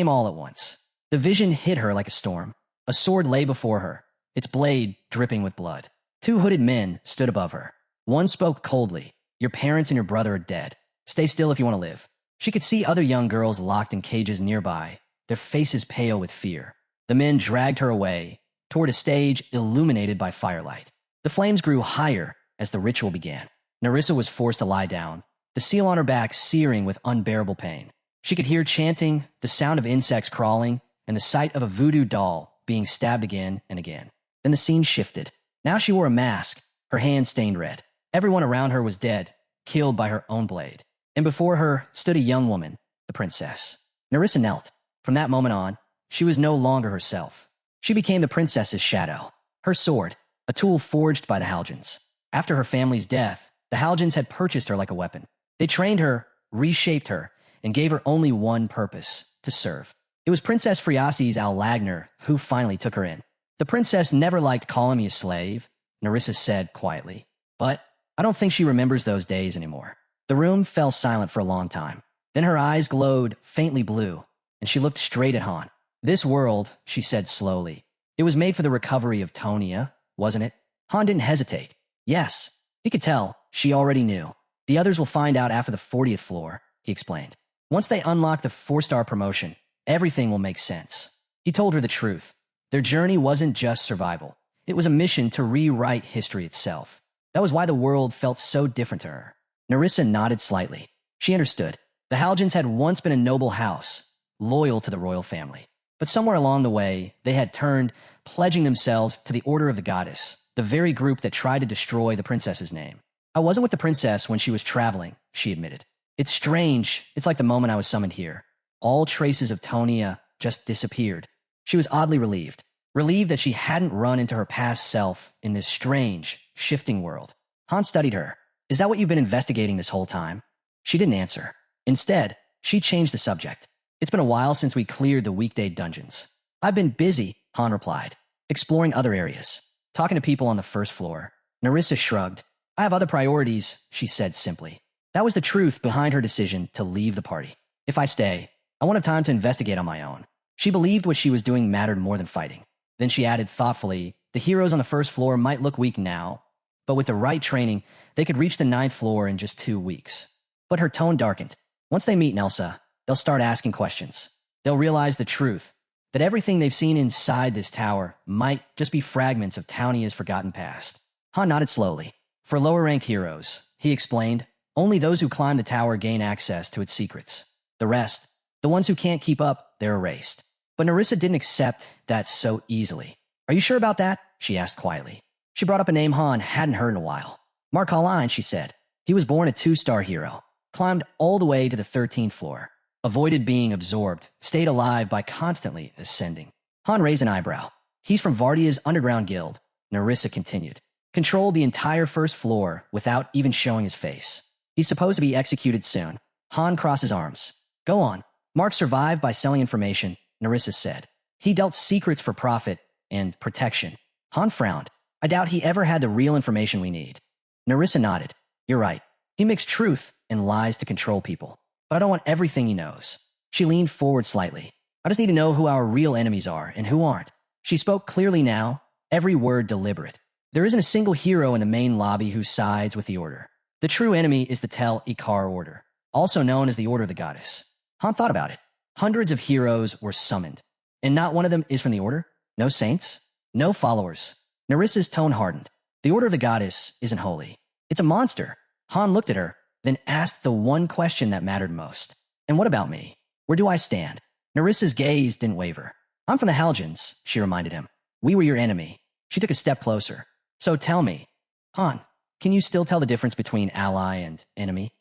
all at once. The vision hit her like a storm. A sword lay before her, its blade dripping with blood. Two hooded men stood above her. One spoke coldly. Your parents and your brother are dead. Stay still if you want to live. She could see other young girls locked in cages nearby, their faces pale with fear. The men dragged her away, toward a stage illuminated by firelight. The flames grew higher as the ritual began. Nerissa was forced to lie down, the seal on her back searing with unbearable pain. She could hear chanting, the sound of insects crawling, and the sight of a voodoo doll being stabbed again and again. Then the scene shifted. Now she wore a mask, her hands stained red. Everyone around her was dead, killed by her own blade. And before her stood a young woman, the princess. Nerissa knelt. From that moment on, she was no longer herself. She became the princess's shadow. Her sword, a tool forged by the Halgens. After her family's death, the Halgens had purchased her like a weapon. They trained her, reshaped her, and gave her only one purpose, to serve. It was Princess Friasi's Al-Lagner who finally took her in. The princess never liked calling me a slave, Nerissa said quietly. But I don't think she remembers those days anymore. The room fell silent for a long time. Then her eyes glowed faintly blue, and she looked straight at Han. This world, she said slowly, it was made for the recovery of Tonia, wasn't it? Han didn't hesitate. Yes. He could tell. She already knew. The others will find out after the 40th floor, he explained. Once they unlock the 4-star promotion, everything will make sense. He told her the truth. Their journey wasn't just survival. It was a mission to rewrite history itself. That was why the world felt so different to her. Nerissa nodded slightly. She understood. The Halgens had once been a noble house, loyal to the royal family. But somewhere along the way, they had turned, pledging themselves to the Order of the Goddess, the very group that tried to destroy the princess's name. I wasn't with the princess when she was traveling, she admitted. It's strange. It's like the moment I was summoned here. All traces of Tonia just disappeared. She was oddly relieved. Relieved that she hadn't run into her past self in this strange, shifting world. Han studied her. Is that what you've been investigating this whole time? She didn't answer. Instead, she changed the subject. It's been a while since we cleared the weekday dungeons. I've been busy, Han replied, exploring other areas, talking to people on the first floor. Nerissa shrugged. I have other priorities, she said simply. That was the truth behind her decision to leave the party. If I stay, I wanted time to investigate on my own. She believed what she was doing mattered more than fighting. Then she added thoughtfully, the heroes on the first floor might look weak now, but with the right training, they could reach the 9th floor in just 2 weeks. But her tone darkened. Once they meet Nelsa, they'll start asking questions. They'll realize the truth, that everything they've seen inside this tower might just be fragments of Townia's forgotten past. Han nodded slowly. For lower-ranked heroes, he explained, only those who climb the tower gain access to its secrets. The rest, the ones who can't keep up, they're erased. But Nerissa didn't accept that so easily. Are you sure about that? She asked quietly. She brought up a name Han hadn't heard in a while. Mark Hallline, she said. He was born a 2-star hero, climbed all the way to the 13th floor, avoided being absorbed, stayed alive by constantly ascending. Han raised an eyebrow. He's from Vardia's underground guild, Nerissa continued. Controlled the entire first floor without even showing his face. He's supposed to be executed soon. Han crossed his arms. Go on. Mark survived by selling information, Nerissa said. He dealt secrets for profit and protection. Han frowned. I doubt he ever had the real information we need. Nerissa nodded. You're right. He mixed truth and lies to control people. But I don't want everything he knows. She leaned forward slightly. I just need to know who our real enemies are and who aren't. She spoke clearly now, every word deliberate. There isn't a single hero in the main lobby who sides with the Order. The true enemy is the Tel Ikar Order, also known as the Order of the Goddess. Han thought about it. Hundreds of heroes were summoned, and not one of them is from the Order. No saints, no followers. Nerissa's tone hardened. The Order of the Goddess isn't holy. It's a monster. Han looked at her, then asked the one question that mattered most. And what about me? Where do I stand? Nerissa's gaze didn't waver. I'm from the Halgens, she reminded him. We were your enemy. She took a step closer. So tell me, Han, can you still tell the difference between ally and enemy?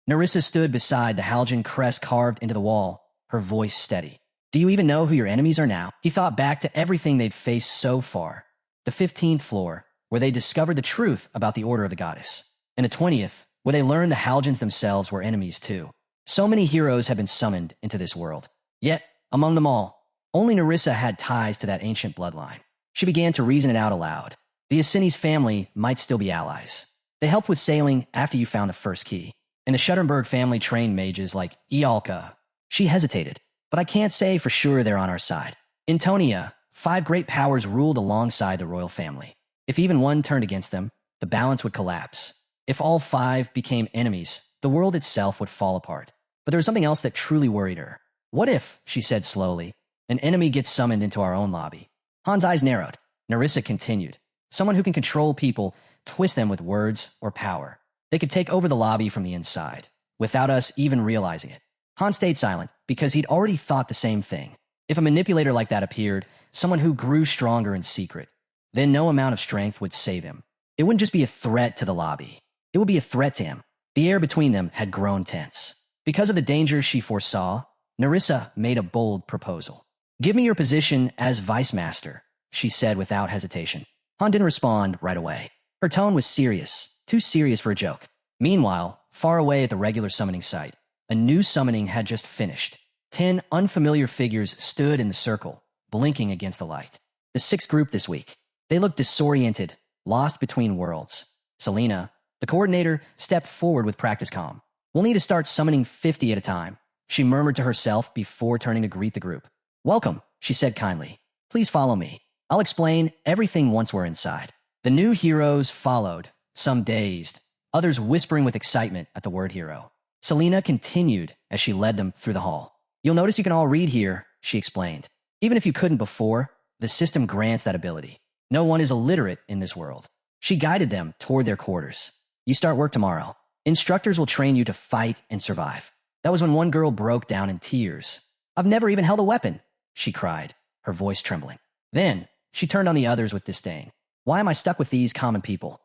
Nerissa stood beside the Haljan crest carved into the wall, her voice steady. Do you even know who your enemies are now? He thought back to everything they'd faced so far. The 15th floor, where they discovered the truth about the Order of the Goddess. And the 20th, where they learned the Haljans themselves were enemies too. So many heroes had been summoned into this world. Yet, among them all, only Nerissa had ties to that ancient bloodline. She began to reason it out aloud. The Asini's family might still be allies. They helped with sailing after you found the first key. And the Shutterberg family trained mages like Ialka. She hesitated, but I can't say for sure they're on our side. In Tonia, 5 great powers ruled alongside the royal family. If even one turned against them, the balance would collapse. If all 5 became enemies, the world itself would fall apart. But there was something else that truly worried her. What if, she said slowly, an enemy gets summoned into our own lobby? Han's eyes narrowed. Nerissa continued. Someone who can control people, twist them with words or power. They could take over the lobby from the inside, without us even realizing it. Han stayed silent because he'd already thought the same thing. If a manipulator like that appeared, someone who grew stronger in secret, then no amount of strength would save him. It wouldn't just be a threat to the lobby. It would be a threat to him. The air between them had grown tense. Because of the dangers she foresaw, Nerissa made a bold proposal. Give me your position as Vice Master, she said without hesitation. Han didn't respond right away. Her tone was serious, too serious for a joke. Meanwhile, far away at the regular summoning site, a new summoning had just finished. 10 unfamiliar figures stood in the circle, blinking against the light. The 6th group this week. They looked disoriented, lost between worlds. Selena, the coordinator, stepped forward with practice calm. We'll need to start summoning 50 at a time, she murmured to herself before turning to greet the group. Welcome, she said kindly. Please follow me. I'll explain everything once we're inside. The new heroes followed, some dazed, others whispering with excitement at the word hero. Selena continued as she led them through the hall. You'll notice you can all read here, she explained. Even if you couldn't before, the system grants that ability. No one is illiterate in this world. She guided them toward their quarters. You start work tomorrow. Instructors will train you to fight and survive. That was when one girl broke down in tears. I've never even held a weapon, she cried, her voice trembling. Then, she turned on the others with disdain. Why am I stuck with these common people?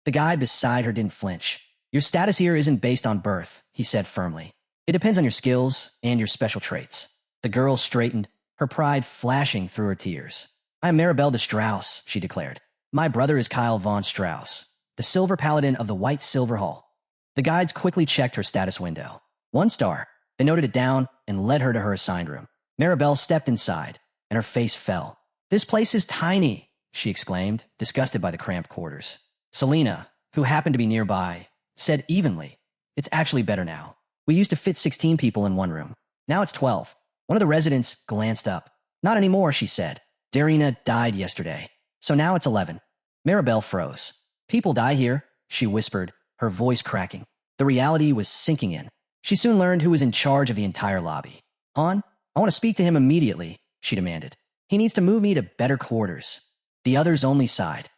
The guy beside her didn't flinch. Your status here isn't based on birth, he said firmly. It depends on your skills and your special traits. The girl straightened, her pride flashing through her tears. I am Maribel de Strauss, she declared. My brother is Kyle von Strauss, the silver paladin of the White Silver Hall. The guides quickly checked her status window. 1 star. They noted it down and led her to her assigned room. Maribel stepped inside, and her face fell. This place is tiny, she exclaimed, disgusted by the cramped quarters. Selena, who happened to be nearby, said evenly, It's actually better now. We used to fit 16 people in one room. Now it's 12. One of the residents glanced up. Not anymore, she said. Darina died yesterday. So now it's 11. Maribel froze. People die here, she whispered, her voice cracking. The reality was sinking in. She soon learned who was in charge of the entire lobby. Han, I want to speak to him immediately, she demanded. He needs to move me to better quarters. The others only sighed.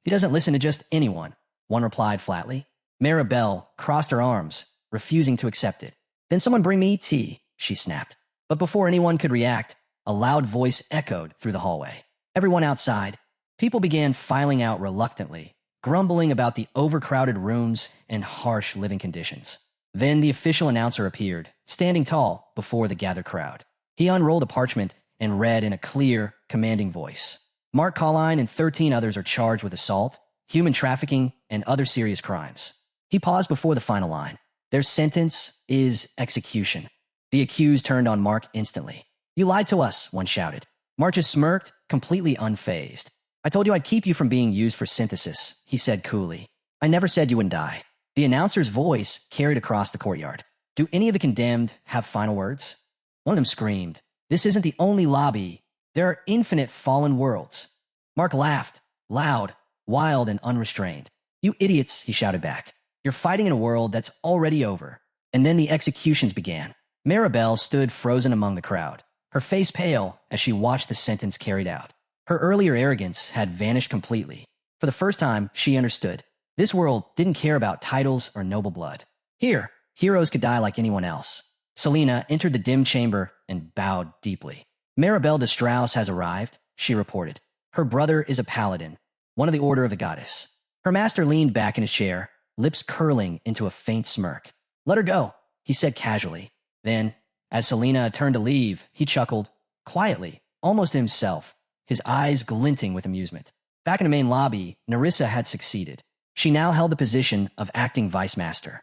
He doesn't listen to just anyone, one replied flatly. Maribel crossed her arms, refusing to accept it. Then someone bring me tea, she snapped. But before anyone could react, a loud voice echoed through the hallway. Everyone outside. People began filing out reluctantly, grumbling about the overcrowded rooms and harsh living conditions. Then the official announcer appeared, standing tall before the gathered crowd. He unrolled a parchment and read in a clear, commanding voice. Mark Colline and 13 others are charged with assault, human trafficking, and other serious crimes. He paused before the final line. Their sentence is execution. The accused turned on Mark instantly. You lied to us, one shouted. Mark just smirked, completely unfazed. I told you I'd keep you from being used for synthesis, he said coolly. I never said you wouldn't die. The announcer's voice carried across the courtyard. Do any of the condemned have final words? One of them screamed, This isn't the only lobby. There are infinite fallen worlds. Mark laughed, loud, wild, and unrestrained. You idiots, he shouted back. You're fighting in a world that's already over. And then the executions began. Maribel stood frozen among the crowd, her face pale as she watched the sentence carried out. Her earlier arrogance had vanished completely. For the first time, she understood. This world didn't care about titles or noble blood. Here, heroes could die like anyone else. Selena entered the dim chamber and bowed deeply. Maribel de Strauss has arrived, she reported. Her brother is a paladin, one of the Order of the Goddess. Her master leaned back in his chair, lips curling into a faint smirk. "Let her go," he said casually. Then, as Selena turned to leave, he chuckled, quietly, almost to himself, his eyes glinting with amusement. Back in the main lobby, Nerissa had succeeded. She now held the position of acting vice master.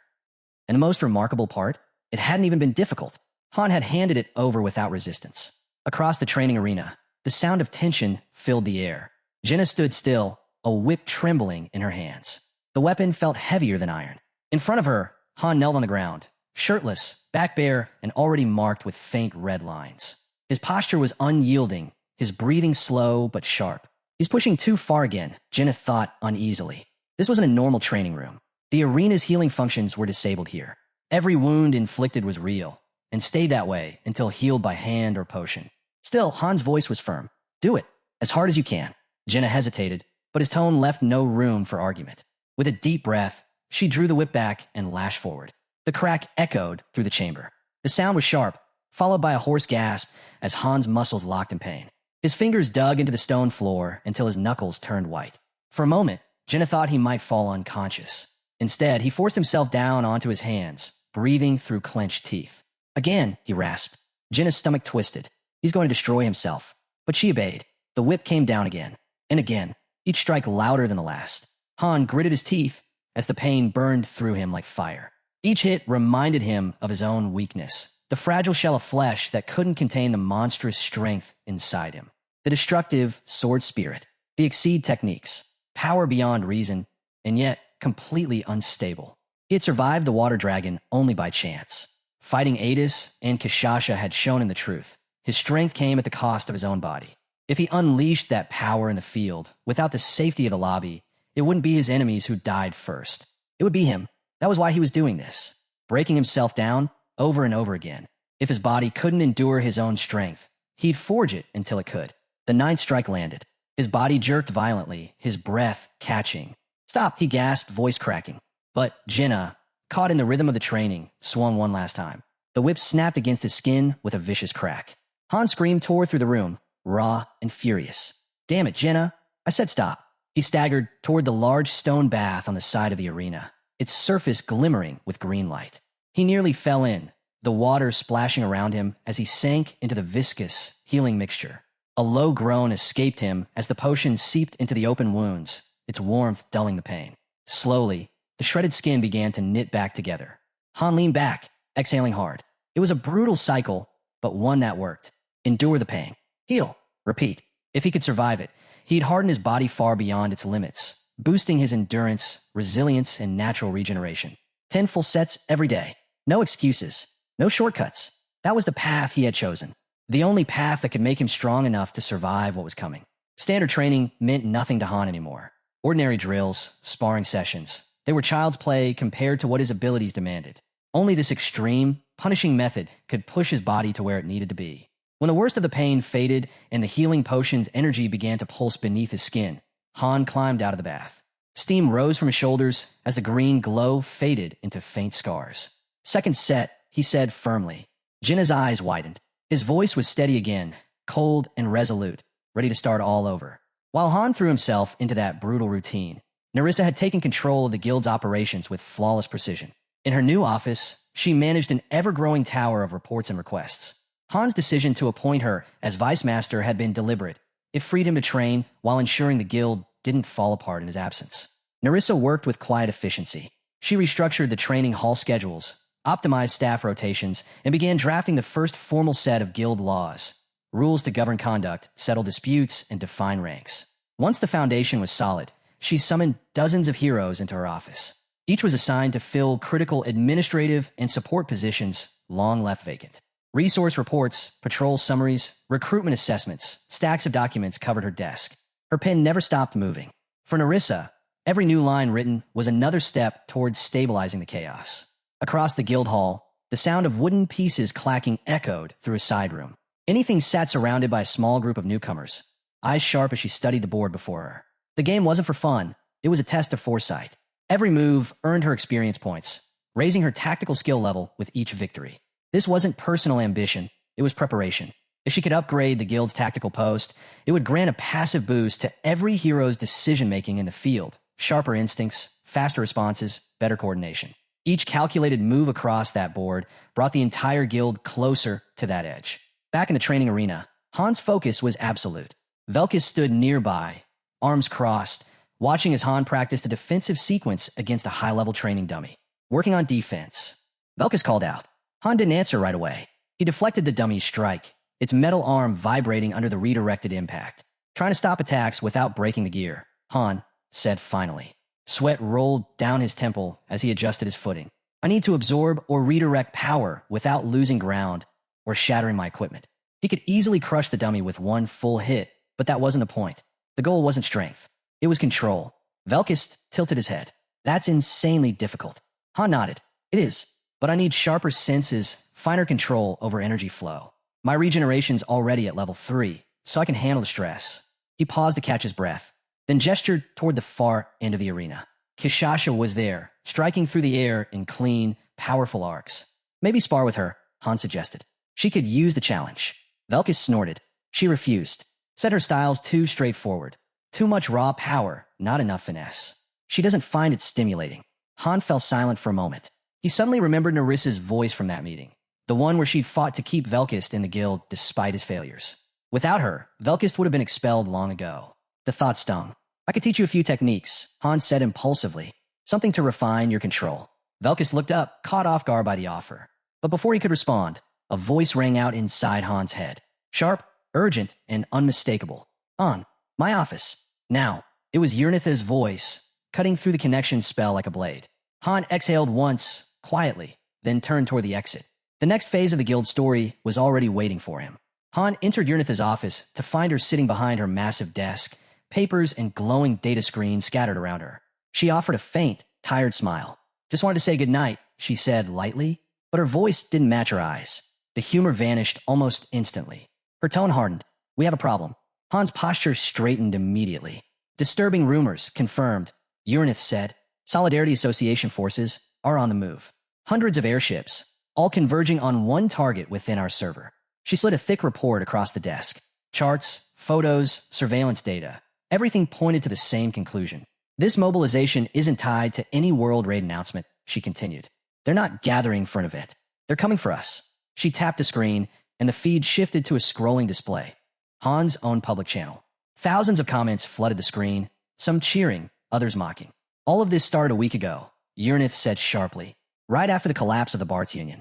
And the most remarkable part, it hadn't even been difficult. Han had handed it over without resistance. Across the training arena, the sound of tension filled the air. Jenna stood still, a whip trembling in her hands. The weapon felt heavier than iron. In front of her, Han knelt on the ground, shirtless, back bare, and already marked with faint red lines. His posture was unyielding, his breathing slow but sharp. "He's pushing too far again," Jenna thought uneasily. This wasn't a normal training room. The arena's healing functions were disabled here. Every wound inflicted was real, and stayed that way until healed by hand or potion. Still, Han's voice was firm. "Do it, as hard as you can." Jenna hesitated, but his tone left no room for argument. With a deep breath, she drew the whip back and lashed forward. The crack echoed through the chamber. The sound was sharp, followed by a hoarse gasp as Han's muscles locked in pain. His fingers dug into the stone floor until his knuckles turned white. For a moment, Jenna thought he might fall unconscious. Instead, he forced himself down onto his hands, breathing through clenched teeth. "Again," he rasped. Jenna's stomach twisted. He's going to destroy himself. But she obeyed. The whip came down again, and again, each strike louder than the last. Han gritted his teeth as the pain burned through him like fire. Each hit reminded him of his own weakness, the fragile shell of flesh that couldn't contain the monstrous strength inside him. The destructive sword spirit, the exceed techniques, power beyond reason, and yet completely unstable. He had survived the water dragon only by chance. Fighting Adis and Kishasha had shown him the truth. His strength came at the cost of his own body. If he unleashed that power in the field, without the safety of the lobby, it wouldn't be his enemies who died first. It would be him. That was why he was doing this, breaking himself down over and over again. If his body couldn't endure his own strength, he'd forge it until it could. The ninth strike landed. His body jerked violently, his breath catching. "Stop," he gasped, voice cracking. But Jenna, caught in the rhythm of the training, swung one last time. The whip snapped against his skin with a vicious crack. Han's scream tore through the room, raw and furious. "Damn it, Jenna. I said stop." He staggered toward the large stone bath on the side of the arena, its surface glimmering with green light. He nearly fell in, the water splashing around him as he sank into the viscous, healing mixture. A low groan escaped him as the potion seeped into the open wounds, its warmth dulling the pain. Slowly, the shredded skin began to knit back together. Han leaned back, exhaling hard. It was a brutal cycle, but one that worked. Endure the pain. Heal. Repeat. If he could survive it, he'd harden his body far beyond its limits, boosting his endurance, resilience, and natural regeneration. 10 full sets every day. No excuses. No shortcuts. That was the path he had chosen. The only path that could make him strong enough to survive what was coming. Standard training meant nothing to Han anymore. Ordinary drills, sparring sessions. They were child's play compared to what his abilities demanded. Only this extreme, punishing method could push his body to where it needed to be. When the worst of the pain faded and the healing potion's energy began to pulse beneath his skin, Han climbed out of the bath. Steam rose from his shoulders as the green glow faded into faint scars. "Second set," he said firmly. Jenna's eyes widened. His voice was steady again, cold and resolute, ready to start all over. While Han threw himself into that brutal routine, Nerissa had taken control of the guild's operations with flawless precision. In her new office, she managed an ever-growing tower of reports and requests. Han's decision to appoint her as vice master had been deliberate. It freed him to train while ensuring the guild didn't fall apart in his absence. Nerissa worked with quiet efficiency. She restructured the training hall schedules, optimized staff rotations, and began drafting the first formal set of guild laws, rules to govern conduct, settle disputes, and define ranks. Once the foundation was solid, she summoned dozens of heroes into her office. Each was assigned to fill critical administrative and support positions long left vacant. Resource reports, patrol summaries, recruitment assessments, stacks of documents covered her desk. Her pen never stopped moving. For Nerissa, every new line written was another step towards stabilizing the chaos. Across the guild hall, the sound of wooden pieces clacking echoed through a side room. Anything sat surrounded by a small group of newcomers, eyes sharp as she studied the board before her. The game wasn't for fun. It was a test of foresight. Every move earned her experience points, raising her tactical skill level with each victory. This wasn't personal ambition, it was preparation. If she could upgrade the guild's tactical post, it would grant a passive boost to every hero's decision-making in the field sharper instincts, faster responses, better coordination. Each calculated move across that board brought the entire guild closer to that edge. Back in the training arena, Han's focus was absolute. Velkus stood nearby, arms crossed, watching as Han practiced a defensive sequence against a high-level training dummy. Working on defense. Velkus called out. Han didn't answer right away. He deflected the dummy's strike, its metal arm vibrating under the redirected impact. Trying to stop attacks without breaking the gear, Han said finally. Sweat rolled down his temple as he adjusted his footing. I need to absorb or redirect power without losing ground or shattering my equipment. He could easily crush the dummy with one full hit, but that wasn't the point. The goal wasn't strength. It was control. Velkus tilted his head. That's insanely difficult. Han nodded. It is, but I need sharper senses, finer control over energy flow. My regeneration's already at level 3, so I can handle the stress. He paused to catch his breath, then gestured toward the far end of the arena. Kishasha was there, striking through the air in clean, powerful arcs. Maybe spar with her, Han suggested. She could use the challenge. Velkus snorted. She refused. Said her style's too straightforward. Too much raw power, not enough finesse. She doesn't find it stimulating. Han fell silent for a moment. He suddenly remembered Nerissa's voice from that meeting. The one where she'd fought to keep Velkus in the guild despite his failures. Without her, Velkus would have been expelled long ago. The thought stung. I could teach you a few techniques, Han said impulsively. Something to refine your control. Velkus looked up, caught off guard by the offer. But before he could respond, a voice rang out inside Han's head. Sharp, urgent, and unmistakable. Han, my office. Now. It was Urnitha's voice, cutting through the connection spell like a blade. Han exhaled once, quietly, then turned toward the exit. The next phase of the guild story was already waiting for him. Han entered Urnitha's office to find her sitting behind her massive desk, papers and glowing data screens scattered around her. She offered a faint, tired smile. Just wanted to say goodnight, she said lightly, but her voice didn't match her eyes. The humor vanished almost instantly. Her tone hardened. We have a problem. Han's posture straightened immediately. Disturbing rumors confirmed. Urnith said, Solidarity Association forces are on the move. Hundreds of airships, all converging on one target within our server. She slid a thick report across the desk. Charts, photos, surveillance data. Everything pointed to the same conclusion. This mobilization isn't tied to any world raid announcement, she continued. They're not gathering for an event. They're coming for us. She tapped the screen, and the feed shifted to a scrolling display. Han's own public channel. Thousands of comments flooded the screen, some cheering, others mocking. All of this started a week ago, Urnith said sharply, right after the collapse of the Barts Union.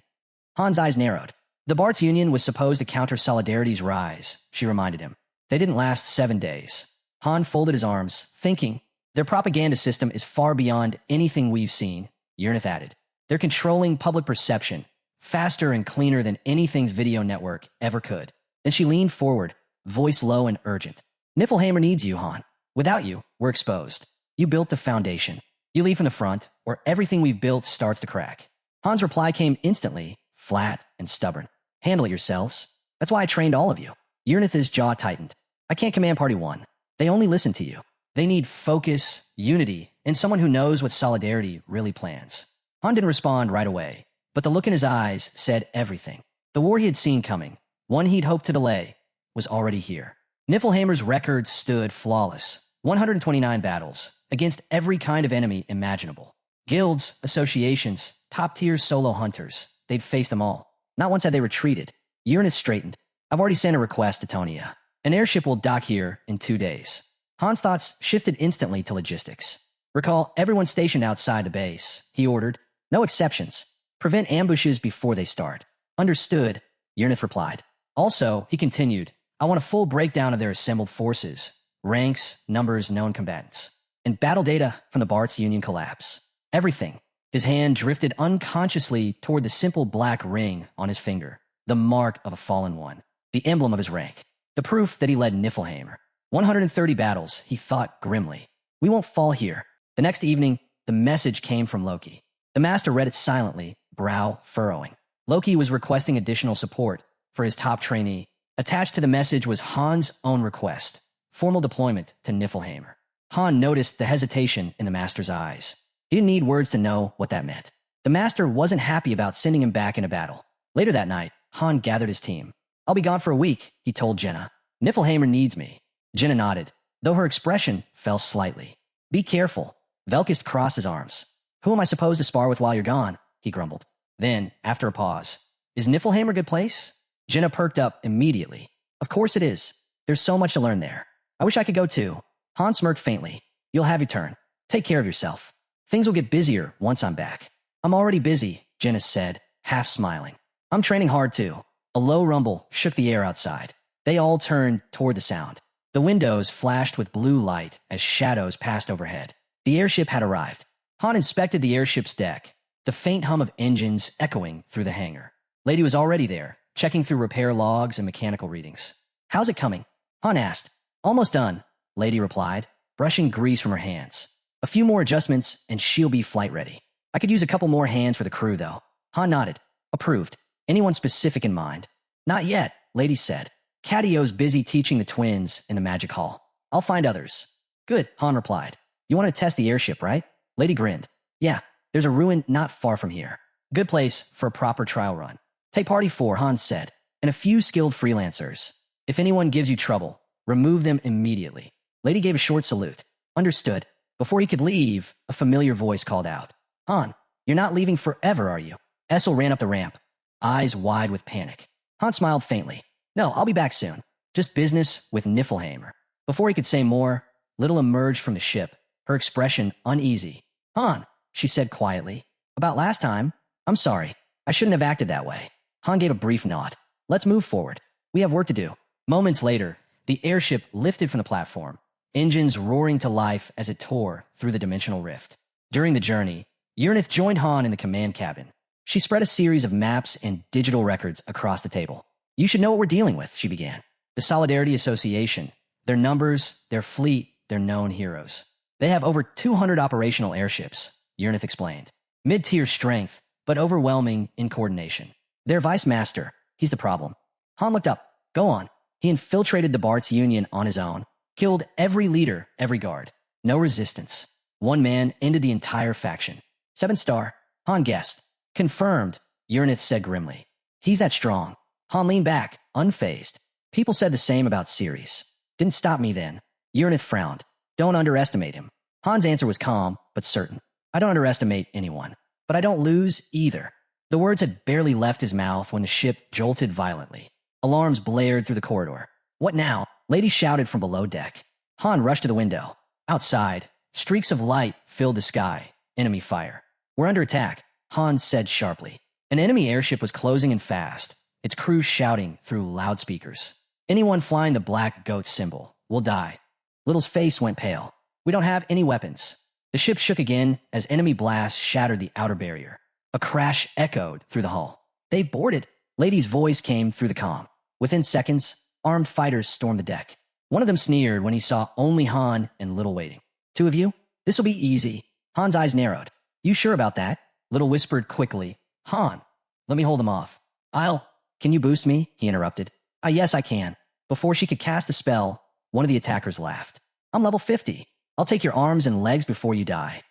Han's eyes narrowed. The Barts Union was supposed to counter Solidarity's rise, she reminded him. They didn't last 7 days. Han folded his arms, thinking, their propaganda system is far beyond anything we've seen, Urnith added. They're controlling public perception, faster and cleaner than anything's video network ever could. Then she leaned forward, voice low and urgent. Niflheimer needs you, Han. Without you, we're exposed. You built the foundation. You lead from the front, or everything we've built starts to crack. Han's reply came instantly, flat and stubborn. Handle it yourselves. That's why I trained all of you. Urnith's jaw tightened. I can't command Party 1. They only listen to you. They need focus, unity, and someone who knows what Solidarity really plans. Han didn't respond right away, but the look in his eyes said everything. The war he had seen coming, one he'd hoped to delay, was already here. Niflheimer's record stood flawless. 129 battles, against every kind of enemy imaginable. Guilds, associations, top-tier solo hunters. They'd faced them all. Not once had they retreated. Urnith straightened. I've already sent a request to Tonia. An airship will dock here in 2 days. Han's thoughts shifted instantly to logistics. Recall everyone stationed outside the base, he ordered. No exceptions. Prevent ambushes before they start. Understood, Urnith replied. Also, he continued, I want a full breakdown of their assembled forces, ranks, numbers, known combatants, and battle data from the Barts Union collapse. Everything. His hand drifted unconsciously toward the simple black ring on his finger, the mark of a fallen one, the emblem of his rank, the proof that he led Niflheimer. 130 battles, he thought grimly. We won't fall here. The next evening, the message came from Loki. The master read it silently, brow furrowing. Loki was requesting additional support for his top trainee. Attached to the message was Han's own request, formal deployment to Niflheimer. Han noticed the hesitation in the master's eyes. He didn't need words to know what that meant. The master wasn't happy about sending him back into battle. Later that night, Han gathered his team. I'll be gone for a week, he told Jenna. Niflheimer needs me. Jenna nodded, though her expression fell slightly. Be careful. Velkist crossed his arms. Who am I supposed to spar with while you're gone? He grumbled. Then, after a pause, is Niflheim a good place? Jenna perked up immediately. Of course it is. There's so much to learn there. I wish I could go too. Han smirked faintly. You'll have your turn. Take care of yourself. Things will get busier once I'm back. I'm already busy, Jenna said, half smiling. I'm training hard too. A low rumble shook the air outside. They all turned toward the sound. The windows flashed with blue light as shadows passed overhead. The airship had arrived. Han inspected the airship's deck, the faint hum of engines echoing through the hangar. Lady was already there, checking through repair logs and mechanical readings. How's it coming? Han asked. Almost done, Lady replied, brushing grease from her hands. A few more adjustments and she'll be flight ready. I could use a couple more hands for the crew, though. Han nodded. Approved. Anyone specific in mind? Not yet, Lady said. Cadio's busy teaching the twins in the magic hall. I'll find others. Good, Han replied. You want to test the airship, right? Lady grinned. Yeah, there's a ruin not far from here. Good place for a proper trial run. Take party 4, Han said, and a few skilled freelancers. If anyone gives you trouble, remove them immediately. Lady gave a short salute. Understood. Before he could leave, a familiar voice called out. Han, you're not leaving forever, are you? Isel ran up the ramp, eyes wide with panic. Han smiled faintly. No, I'll be back soon. Just business with Niflheim. Before he could say more, Little emerged from the ship, her expression uneasy. Han, she said quietly. About last time? I'm sorry. I shouldn't have acted that way. Han gave a brief nod. Let's move forward. We have work to do. Moments later, the airship lifted from the platform, engines roaring to life as it tore through the dimensional rift. During the journey, Uranith joined Han in the command cabin. She spread a series of maps and digital records across the table. You should know what we're dealing with, she began. The Solidarity Association. Their numbers, their fleet, their known heroes. They have over 200 operational airships, Uranith explained. Mid-tier strength, but overwhelming in coordination. Their vice master, he's the problem. Han looked up. Go on. He infiltrated the Bart's Union on his own, killed every leader, every guard. No resistance. One man ended the entire faction. 7-star. Han guessed. Confirmed, Uranith said grimly. He's that strong. Han leaned back, unfazed. People said the same about Ceres. Didn't stop me then. Uranith frowned. Don't underestimate him. Han's answer was calm, but certain. I don't underestimate anyone. But I don't lose either. The words had barely left his mouth when the ship jolted violently. Alarms blared through the corridor. What now? Lady shouted from below deck. Han rushed to the window. Outside, streaks of light filled the sky. Enemy fire. We're under attack, Han said sharply. An enemy airship was closing in fast, its crew shouting through loudspeakers. Anyone flying the black goat symbol will die. Little's face went pale. We don't have any weapons. The ship shook again as enemy blasts shattered the outer barrier. A crash echoed through the hull. They boarded. Lady's voice came through the comm. Within seconds, armed fighters stormed the deck. One of them sneered when he saw only Han and Little waiting. 2 of you? This'll be easy. Han's eyes narrowed. You sure about that? Little whispered quickly. Han, let me hold them off. Can you boost me? He interrupted. Yes, I can. Before she could cast the spell, one of the attackers laughed. I'm level 50. I'll take your arms and legs before you die.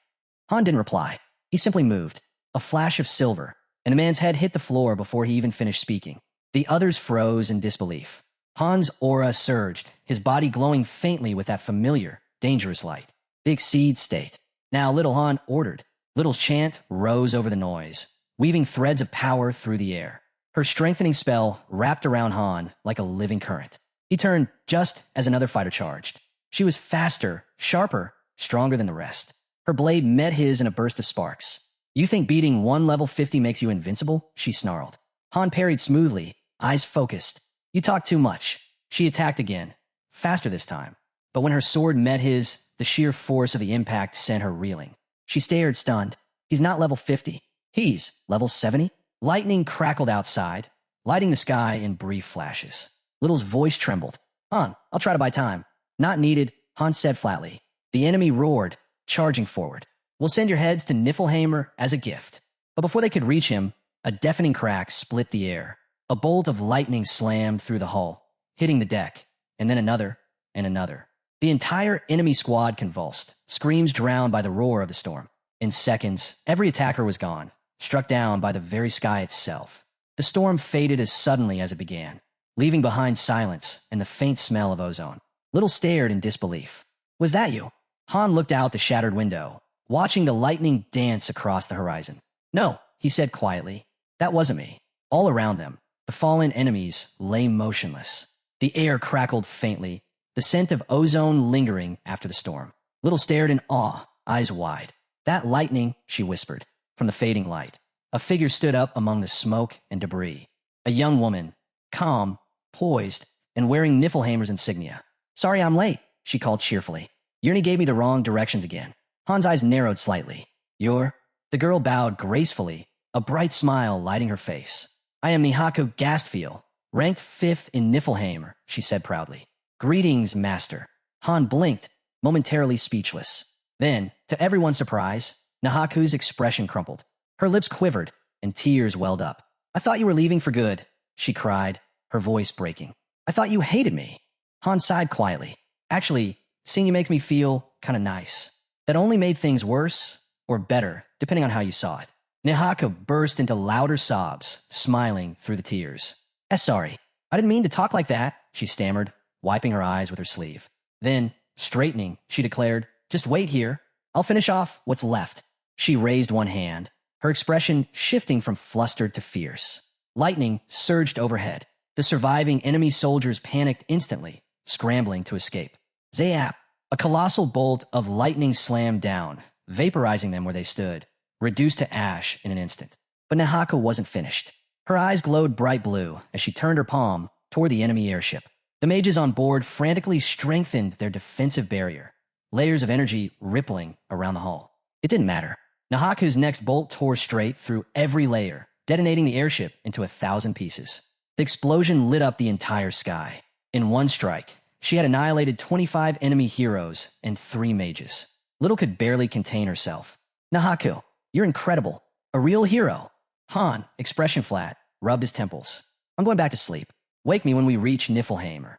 Han didn't reply. He simply moved. A flash of silver, and a man's head hit the floor before he even finished speaking. The others froze in disbelief. Han's aura surged, his body glowing faintly with that familiar, dangerous light. They exceed state. Now Little Han ordered. Little's chant rose over the noise, weaving threads of power through the air. Her strengthening spell wrapped around Han like a living current. He turned just as another fighter charged. She was faster, sharper, stronger than the rest. Her blade met his in a burst of sparks. You think beating one level 50 makes you invincible? She snarled. Han parried smoothly, eyes focused. You talk too much. She attacked again, faster this time. But when her sword met his, the sheer force of the impact sent her reeling. She stared, stunned. He's not level 50. He's level 70? Lightning crackled outside, lighting the sky in brief flashes. Little's voice trembled. Han, I'll try to buy time. Not needed, Han said flatly. The enemy roared, charging forward. We'll send your heads to Niflheim as a gift. But before they could reach him, a deafening crack split the air. A bolt of lightning slammed through the hull, hitting the deck, and then another, and another. The entire enemy squad convulsed, screams drowned by the roar of the storm. In seconds, every attacker was gone, struck down by the very sky itself. The storm faded as suddenly as it began, leaving behind silence and the faint smell of ozone. Little stared in disbelief. Was that you? Han looked out the shattered window, watching the lightning dance across the horizon. No, he said quietly. That wasn't me. All around them, the fallen enemies lay motionless. The air crackled faintly, the scent of ozone lingering after the storm. Little stared in awe, eyes wide. That lightning, she whispered, from the fading light. A figure stood up among the smoke and debris. A young woman, calm, poised, and wearing Niflheimer's insignia. Sorry I'm late, she called cheerfully. Yurni gave me the wrong directions again. Han's eyes narrowed slightly. You're? The girl bowed gracefully, a bright smile lighting her face. I am Nihako Gastfiel, ranked 5th in Niflheimer, she said proudly. Greetings, master. Han blinked, momentarily speechless. Then, to everyone's surprise, Nihaku's expression crumpled. Her lips quivered, and tears welled up. I thought you were leaving for good, she cried, her voice breaking. I thought you hated me. Han sighed quietly. Actually, seeing you makes me feel kind of nice. That only made things worse, or better, depending on how you saw it. Nihako burst into louder sobs, smiling through the tears. Sorry, I didn't mean to talk like that, she stammered, wiping her eyes with her sleeve. Then, straightening, she declared, just wait here. I'll finish off what's left. She raised one hand, her expression shifting from flustered to fierce. Lightning surged overhead. The surviving enemy soldiers panicked instantly, scrambling to escape. Zayap! A colossal bolt of lightning slammed down, vaporizing them where they stood, reduced to ash in an instant. But Nihako wasn't finished. Her eyes glowed bright blue as she turned her palm toward the enemy airship. The mages on board frantically strengthened their defensive barrier, layers of energy rippling around the hull. It didn't matter. Nihaku's next bolt tore straight through every layer, detonating the airship into 1,000 pieces. The explosion lit up the entire sky. In one strike, she had annihilated 25 enemy heroes and 3 mages. Little could barely contain herself. Nihaku, you're incredible. A real hero. Han, expression flat, rubbed his temples. I'm going back to sleep. Wake me when we reach Niflheimer.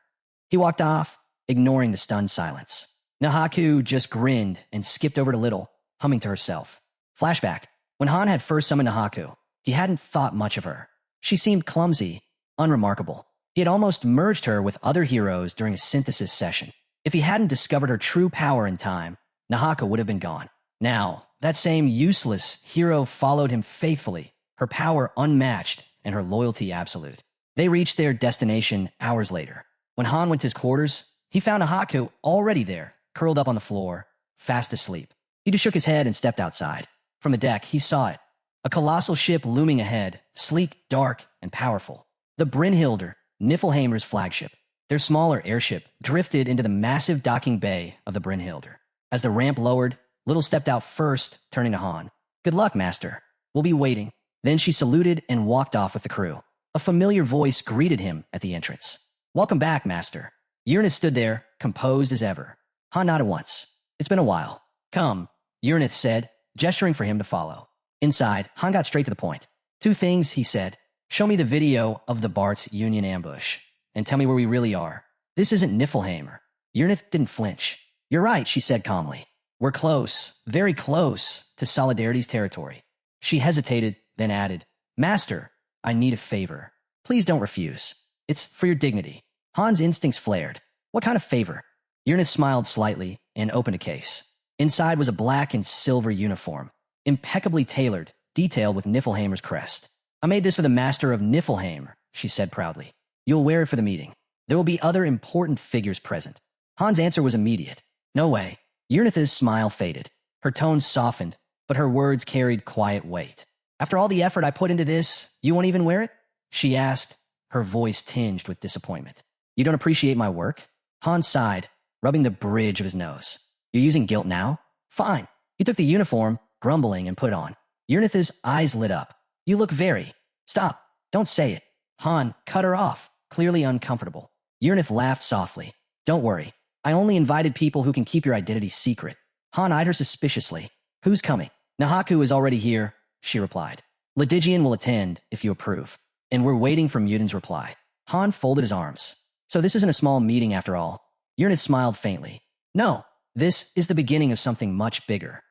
He walked off, ignoring the stunned silence. Nihaku just grinned and skipped over to Little, humming to herself. Flashback. When Han had first summoned Nihaku, he hadn't thought much of her. She seemed clumsy, unremarkable. He had almost merged her with other heroes during a synthesis session. If he hadn't discovered her true power in time, Nihaku would have been gone. Now, that same useless hero followed him faithfully, her power unmatched and her loyalty absolute. They reached their destination hours later. When Han went to his quarters, he found Nihaku already there, curled up on the floor, fast asleep. He just shook his head and stepped outside. From the deck, he saw it. A colossal ship looming ahead, sleek, dark, and powerful. The Brynhildr, Niflheimer's flagship. Their smaller airship drifted into the massive docking bay of the Brynhildr. As the ramp lowered, Little stepped out first, turning to Han. Good luck, master. We'll be waiting. Then she saluted and walked off with the crew. A familiar voice greeted him at the entrance. Welcome back, master. Uranus stood there, composed as ever. Han nodded once. It's been a while. Come, Uranus said, gesturing for him to follow. Inside, Han got straight to the point. 2 things, he said. Show me the video of the Bart's Union ambush, and tell me where we really are. This isn't Niflheimer. Uranus didn't flinch. You're right, she said calmly. We're close, very close, to Solidarity's territory. She hesitated, then added, Master, I need a favor. Please don't refuse. It's for your dignity. Han's instincts flared. What kind of favor? Uranus smiled slightly and opened a case. Inside was a black and silver uniform, impeccably tailored, detailed with Niflheimer's crest. I made this for the master of Niflheimer, she said proudly. You'll wear it for the meeting. There will be other important figures present. Han's answer was immediate. No way. Uranus's smile faded. Her tone softened, but her words carried quiet weight. After all the effort I put into this, you won't even wear it? She asked, her voice tinged with disappointment. You don't appreciate my work? Han sighed, rubbing the bridge of his nose. You're using guilt now? Fine. He took the uniform, grumbling, and put it on. Uranus's eyes lit up. You look very... Stop. Don't say it. Han cut her off, clearly uncomfortable. Uranus laughed softly. Don't worry. I only invited people who can keep your identity secret. Han eyed her suspiciously. Who's coming? Nihaku is already here, she replied. Ledigian will attend, if you approve. And we're waiting for Muden's reply. Han folded his arms. So this isn't a small meeting after all. Uranus smiled faintly. No, this is the beginning of something much bigger.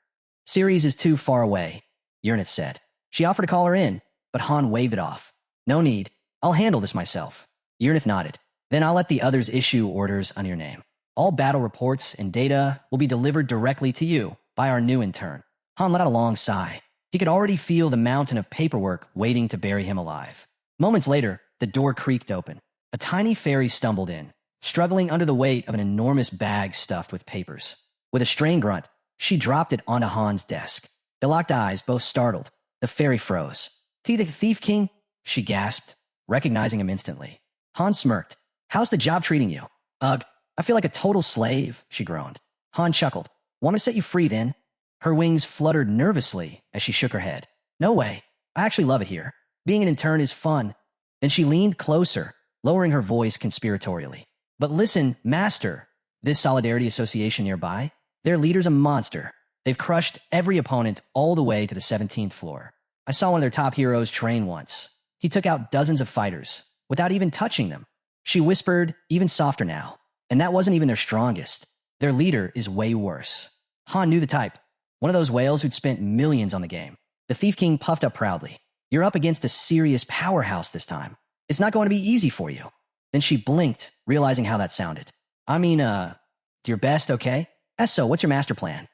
Ceres is too far away, Uranus said. She offered to call her in, but Han waved it off. No need. I'll handle this myself. Uranus nodded. Then I'll let the others issue orders on your name. All battle reports and data will be delivered directly to you. by our new intern. Han let out a long sigh. He could already feel the mountain of paperwork waiting to bury him alive. Moments later, the door creaked open. A tiny fairy stumbled in, struggling under the weight of an enormous bag stuffed with papers. With a strained grunt, she dropped it onto Han's desk. They locked eyes, both startled. The fairy froze. "The Thief King?" she gasped, recognizing him instantly. Han smirked. "How's the job treating you?" "Ugh, I feel like a total slave," she groaned. Han chuckled. "Want me to set you free then?" Her wings fluttered nervously as she shook her head. "No way. I actually love it here. Being an intern is fun." Then she leaned closer, lowering her voice conspiratorially. "But listen, Master, this Solidarity Association nearby, their leader's a monster. They've crushed every opponent all the way to the 17th floor. I saw one of their top heroes train once. He took out dozens of fighters without even touching them." She whispered, even softer now. "And that wasn't even their strongest. Their leader is way worse." Han knew the type. One of those whales who'd spent millions on the game. The Thief King puffed up proudly. "You're up against a serious powerhouse this time. It's not going to be easy for you." Then she blinked, realizing how that sounded. "I mean, your best, okay? So, what's your master plan?"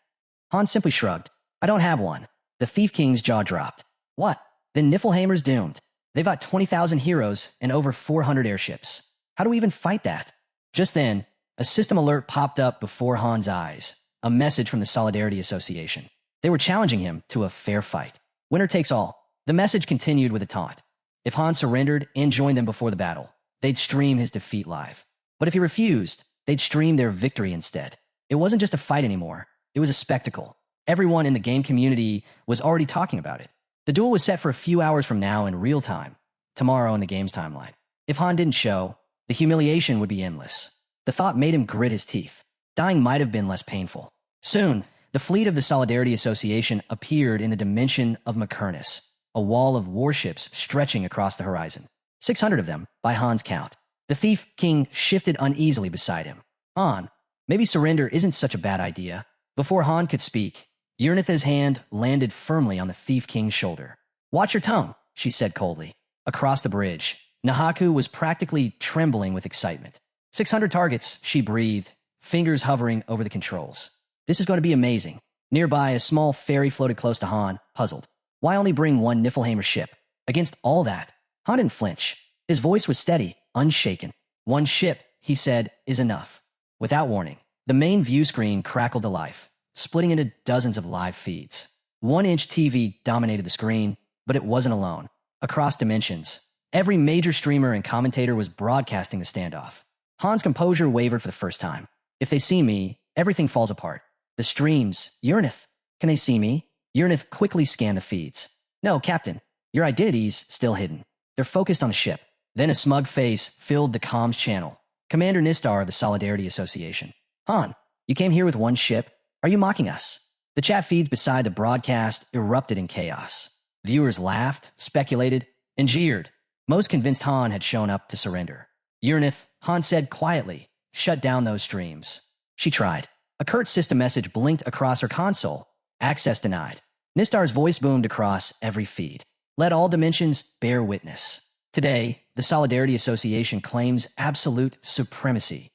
Han simply shrugged. "I don't have one." The Thief King's jaw dropped. "What? Then Niflheimer's doomed. They've got 20,000 heroes and over 400 airships. How do we even fight that?" Just then, a system alert popped up before Han's eyes. A message from the Solidarity Association. They were challenging him to a fair fight. Winner takes all. The message continued with a taunt. If Han surrendered and joined them before the battle, they'd stream his defeat live. But if he refused, they'd stream their victory instead. It wasn't just a fight anymore. It was a spectacle. Everyone in the game community was already talking about it. The duel was set for a few hours from now in real time, tomorrow in the game's timeline. If Han didn't show, the humiliation would be endless. The thought made him grit his teeth. Dying might have been less painful. Soon, the fleet of the Solidarity Association appeared in the dimension of Macernus, a wall of warships stretching across the horizon. 600 of them, by Han's count. The Thief King shifted uneasily beside him. "Han, maybe surrender isn't such a bad idea." Before Han could speak, Yrnitha's hand landed firmly on the Thief King's shoulder. "Watch your tongue," she said coldly. Across the bridge, Nahaku was practically trembling with excitement. 600 targets, she breathed, fingers hovering over the controls. "This is going to be amazing." Nearby, a small fairy floated close to Han, puzzled. Why only bring one Niflheimer ship? Against all that, Han didn't flinch. His voice was steady, unshaken. "One ship," he said, "is enough." Without warning, the main view screen crackled to life, splitting into dozens of live feeds. 1-inch TV dominated the screen, but it wasn't alone. Across dimensions, every major streamer and commentator was broadcasting the standoff. Han's composure wavered for the first time. "If they see me, everything falls apart." The streams. "Yrnith, can they see me?" Yrnith quickly scanned the feeds. "No, Captain. Your identity's still hidden." They're focused on the ship. Then a smug face filled the comms channel. "Commander Nistar of the Solidarity Association." "Han, you came here with one ship? Are you mocking us?" The chat feeds beside the broadcast erupted in chaos. Viewers laughed, speculated, and jeered. Most convinced Han had shown up to surrender. "Yrnith," Han said quietly, "shut down those streams." She tried. A curt system message blinked across her console. "Access denied." Nistar's voice boomed across every feed. "Let all dimensions bear witness. Today, the Solidarity Association claims absolute supremacy."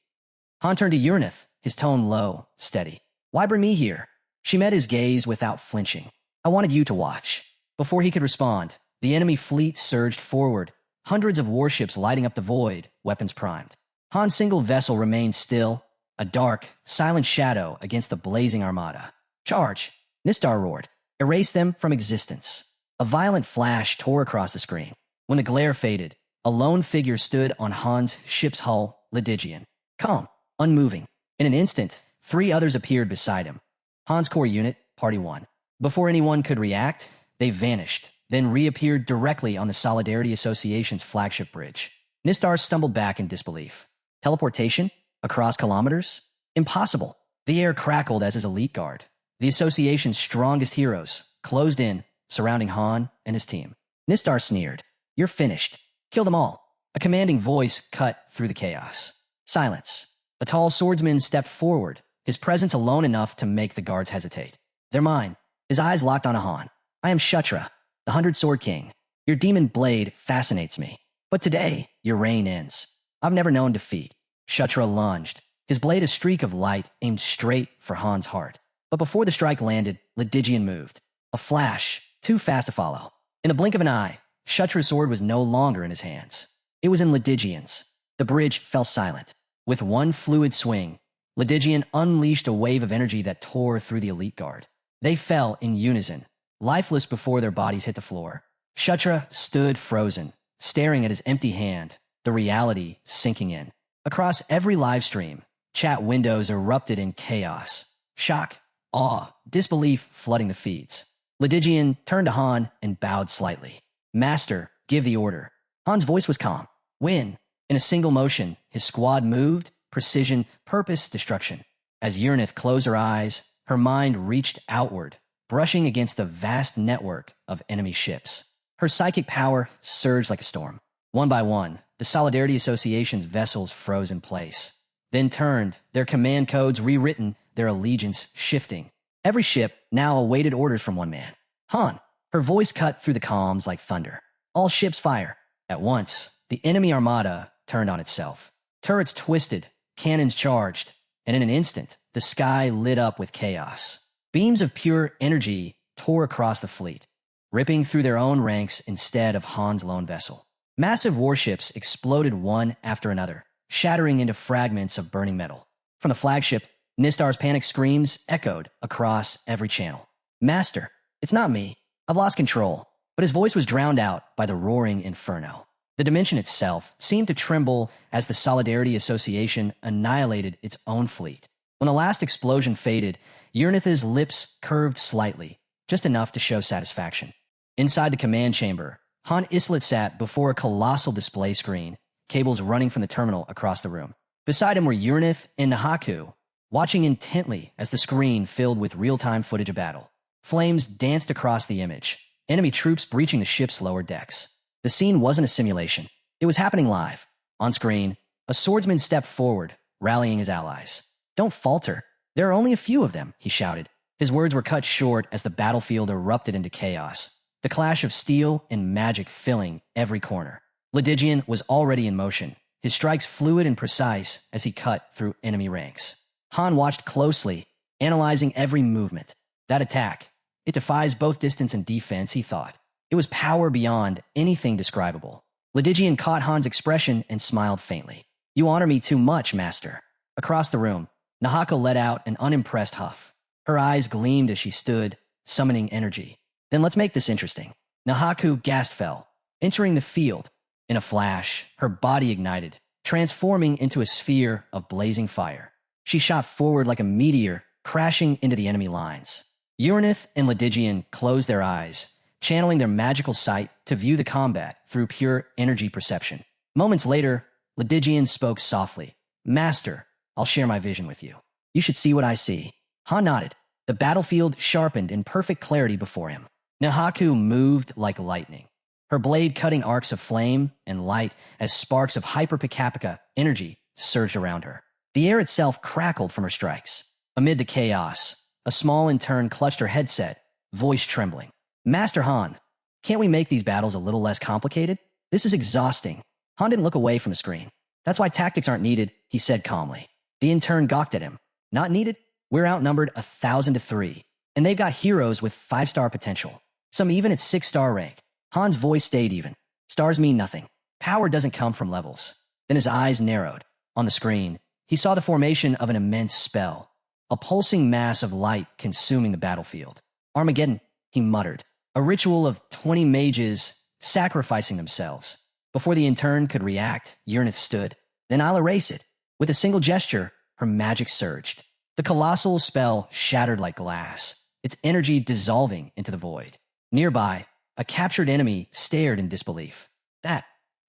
Han turned to Yrnith, his tone low, steady. "Why bring me here?" She met his gaze without flinching. "I wanted you to watch." Before he could respond, the enemy fleet surged forward, hundreds of warships lighting up the void, weapons primed. Han's single vessel remained still, a dark, silent shadow against the blazing armada. "Charge!" Nistar roared. "Erase them from existence." A violent flash tore across the screen. When the glare faded, a lone figure stood on Han's ship's hull, Lydigian. Calm, unmoving. In an instant, 3 others appeared beside him. Han's core unit, Party 1. Before anyone could react, they vanished, then reappeared directly on the Solidarity Association's flagship bridge. Nistar stumbled back in disbelief. Teleportation? Across kilometers? Impossible. The air crackled as his elite guard, the Association's strongest heroes, closed in, surrounding Han and his team. Nistar sneered. "You're finished. Kill them all." A commanding voice cut through the chaos. Silence. A tall swordsman stepped forward, his presence alone enough to make the guards hesitate. "They're mine." His eyes locked on Han. "I am Kshatra, the 100-Sword King. Your demon blade fascinates me. But today, your reign ends. I've never known defeat." Kshatra lunged, his blade a streak of light aimed straight for Han's heart. But before the strike landed, Lydigian moved. A flash, too fast to follow. In the blink of an eye, Kshatra's sword was no longer in his hands. It was in Lydigian's. The bridge fell silent. With one fluid swing, Lydigian unleashed a wave of energy that tore through the elite guard. They fell in unison, lifeless before their bodies hit the floor. Kshatra stood frozen, staring at his empty hand, the reality sinking in. Across every live stream, chat windows erupted in chaos. Shock, awe, disbelief flooding the feeds. Lydigian turned to Han and bowed slightly. Master, give the order. Han's voice was calm. Win. In a single motion, his squad moved, precision, purpose, destruction. As Uranith closed her eyes, her mind reached outward, brushing against the vast network of enemy ships. Her psychic power surged like a storm. One by one, the Solidarity Association's vessels froze in place. Then turned, their command codes rewritten, their allegiance shifting. Every ship now awaited orders from one man. Han. Her voice cut through the comms like thunder. All ships fire. At once, the enemy armada turned on itself. Turrets twisted, cannons charged, and in an instant, the sky lit up with chaos. Beams of pure energy tore across the fleet, ripping through their own ranks instead of Han's lone vessel. Massive warships exploded one after another, shattering into fragments of burning metal. From the flagship, Nistar's panic screams echoed across every channel. Master, it's not me. I've lost control. But his voice was drowned out by the roaring inferno. The dimension itself seemed to tremble as the Solidarity Association annihilated its own fleet. When the last explosion faded, Uranith's lips curved slightly, just enough to show satisfaction. Inside the command chamber, Han Islet sat before a colossal display screen, cables running from the terminal across the room. Beside him were Uranith and Nahaku, watching intently as the screen filled with real-time footage of battle. Flames danced across the image, enemy troops breaching the ship's lower decks. The scene wasn't a simulation. It was happening live. On screen, a swordsman stepped forward, rallying his allies. Don't falter. There are only a few of them, he shouted. His words were cut short as the battlefield erupted into chaos, the clash of steel and magic filling every corner. Lydigian was already in motion, his strikes fluid and precise as he cut through enemy ranks. Han watched closely, analyzing every movement. That attack, it defies both distance and defense, he thought. It was power beyond anything describable. Lydigian caught Han's expression and smiled faintly. You honor me too much, master. Across the room, Nahako let out an unimpressed huff. Her eyes gleamed as she stood, summoning energy. Then let's make this interesting. Nahaku gasped fell, entering the field. In a flash, her body ignited, transforming into a sphere of blazing fire. She shot forward like a meteor, crashing into the enemy lines. Uranith and Lydigian closed their eyes, channeling their magical sight to view the combat through pure energy perception. Moments later, Lydigian spoke softly. Master, I'll share my vision with you. You should see what I see. Han nodded. The battlefield sharpened in perfect clarity before him. Nahaku moved like lightning, her blade cutting arcs of flame and light as sparks of hyper-Pika energy surged around her. The air itself crackled from her strikes. Amid the chaos, a small intern clutched her headset, voice trembling. Master Han, can't we make these battles a little less complicated? This is exhausting. Han didn't look away from the screen. That's why tactics aren't needed, he said calmly. The intern gawked at him. Not needed? We're outnumbered 1,000 to 3, and they've got heroes with 5-star potential. Some even at 6-star rank. Han's voice stayed even. Stars mean nothing. Power doesn't come from levels. Then his eyes narrowed. On the screen, he saw the formation of an immense spell, a pulsing mass of light consuming the battlefield. Armageddon, he muttered. A ritual of 20 mages sacrificing themselves. Before the intern could react, Uranith stood. Then I'll erase it. With a single gesture, her magic surged. The colossal spell shattered like glass, its energy dissolving into the void. Nearby, a captured enemy stared in disbelief. That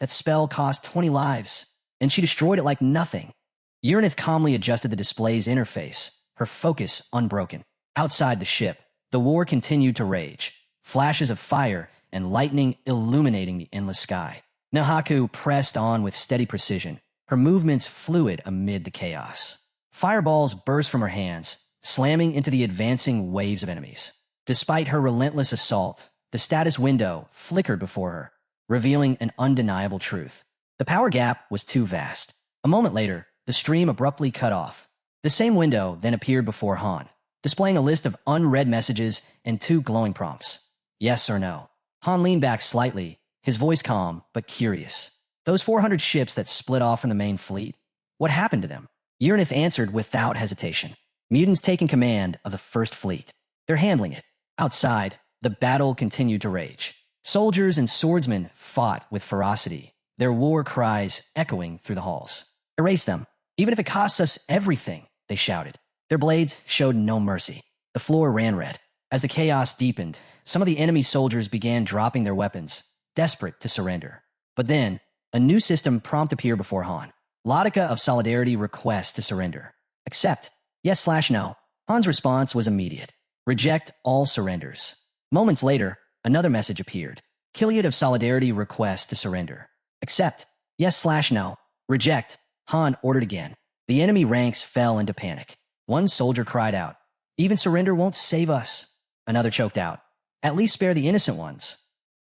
spell cost 20 lives, and she destroyed it like nothing. Uranith calmly adjusted the display's interface, her focus unbroken. Outside the ship, the war continued to rage, flashes of fire and lightning illuminating the endless sky. Nahaku pressed on with steady precision, her movements fluid amid the chaos. Fireballs burst from her hands, slamming into the advancing waves of enemies. Despite her relentless assault, the status window flickered before her, revealing an undeniable truth. The power gap was too vast. A moment later, the stream abruptly cut off. The same window then appeared before Han. displaying a list of unread messages and 2 glowing prompts. Yes or no. Han leaned back slightly, his voice calm but curious. Those 400 ships that split off from the main fleet, what happened to them? Uranith answered without hesitation. Mutants taking command of the First Fleet. They're handling it. Outside, the battle continued to rage. Soldiers and swordsmen fought with ferocity, their war cries echoing through the halls. Erase them, even if it costs us everything, they shouted. Their blades showed no mercy. The floor ran red. As the chaos deepened, some of the enemy soldiers began dropping their weapons, desperate to surrender. But then, a new system prompt appeared before Han. Logica of Solidarity request to surrender. Accept. Yes/no. Han's response was immediate. Reject all surrenders. Moments later, another message appeared. Kiliad of Solidarity request to surrender. Accept. Yes/no. Reject. Han ordered again. The enemy ranks fell into panic. One soldier cried out, "Even surrender won't save us." Another choked out, "At least spare the innocent ones."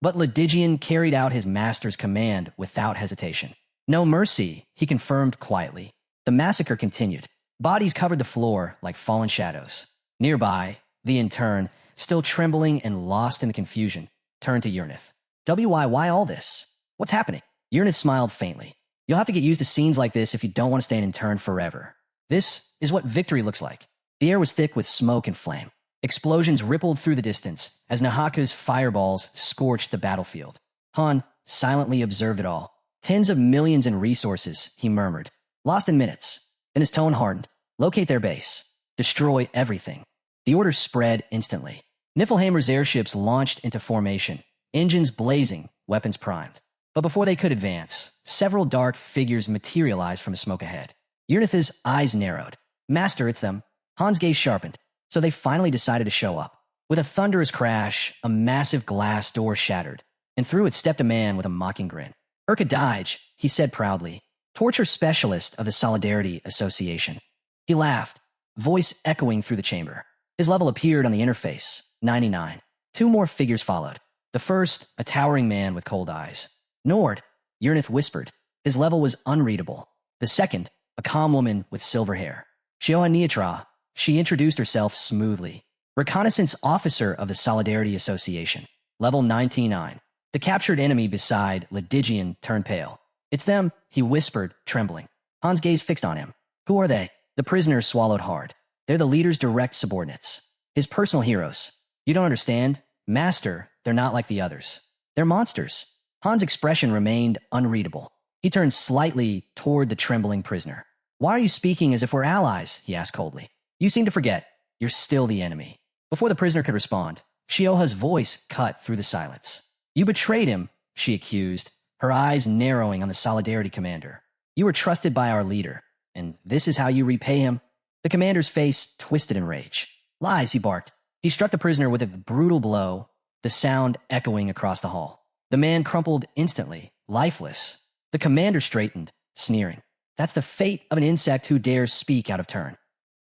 But Lydigian carried out his master's command without hesitation. "No mercy," he confirmed quietly. The massacre continued. Bodies covered the floor like fallen shadows. Nearby, the intern, still trembling and lost in the confusion, turned to Uranith. Why all this? What's happening?" Uranith smiled faintly. "You'll have to get used to scenes like this if you don't want to stay an intern forever. This is what victory looks like." The air was thick with smoke and flame. Explosions rippled through the distance as Nahaku's fireballs scorched the battlefield. Han silently observed it all. "Tens of millions in resources," he murmured. "Lost in minutes." Then his tone hardened. "Locate their base. Destroy everything." The order spread instantly. Niflheimer's airships launched into formation, engines blazing, weapons primed. But before they could advance, several dark figures materialized from the smoke ahead. Uranith's eyes narrowed. "Master, it's them." Han's gaze sharpened, so they finally decided to show up. With a thunderous crash, a massive glass door shattered, and through it stepped a man with a mocking grin. "Urka Dodge," he said proudly, "torture specialist of the Solidarity Association." He laughed, voice echoing through the chamber. His level appeared on the interface, 99. 2 more figures followed. The first, a towering man with cold eyes. "Nord," Uranith whispered. His level was unreadable. The second, a calm woman with silver hair. "Shioha Nietra." She introduced herself smoothly. "Reconnaissance officer of the Solidarity Association. Level 99. The captured enemy beside Lydigian turned pale. "It's them," he whispered, trembling. Han's gaze fixed on him. "Who are they?" The prisoner swallowed hard. "They're the leader's direct subordinates. His personal heroes. You don't understand? Master, they're not like the others. They're monsters." Han's expression remained unreadable. He turned slightly toward the trembling prisoner. "Why are you speaking as if we're allies?" he asked coldly. "You seem to forget. You're still the enemy." Before the prisoner could respond, Shioha's voice cut through the silence. "You betrayed him," she accused, her eyes narrowing on the Solidarity commander. "You were trusted by our leader, and this is how you repay him?" The commander's face twisted in rage. "Lies," he barked. He struck the prisoner with a brutal blow, the sound echoing across the hall. The man crumpled instantly, lifeless. The commander straightened, sneering. "That's the fate of an insect who dares speak out of turn."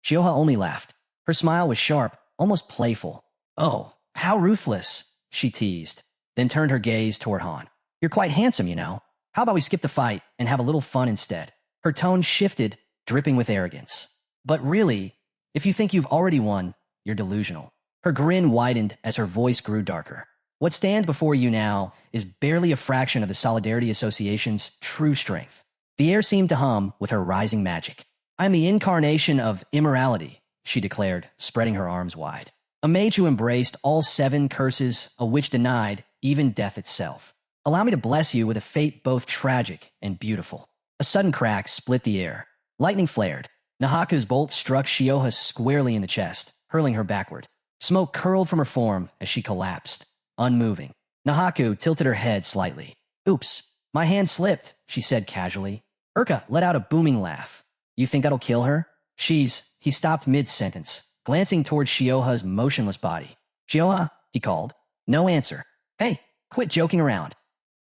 Shioha only laughed. Her smile was sharp, almost playful. "Oh, how ruthless," she teased, then turned her gaze toward Han. "You're quite handsome, you know. How about we skip the fight and have a little fun instead?" Her tone shifted, dripping with arrogance. "But really, if you think you've already won, you're delusional." Her grin widened as her voice grew darker. "What stands before you now is barely a fraction of the Solidarity Association's true strength." The air seemed to hum with her rising magic. "I am the incarnation of immorality," she declared, spreading her arms wide. "A mage who embraced all 7 curses, a witch denied, even death itself. Allow me to bless you with a fate both tragic and beautiful." A sudden crack split the air. Lightning flared. Nahaku's bolt struck Shioha squarely in the chest, hurling her backward. Smoke curled from her form as she collapsed, unmoving. Nahaku tilted her head slightly. "Oops, my hand slipped," she said casually. Urka let out a booming laugh. "You think that'll kill her?" He stopped mid-sentence, glancing toward Shioha's motionless body. "Shioha," he called. No answer. "Hey, quit joking around."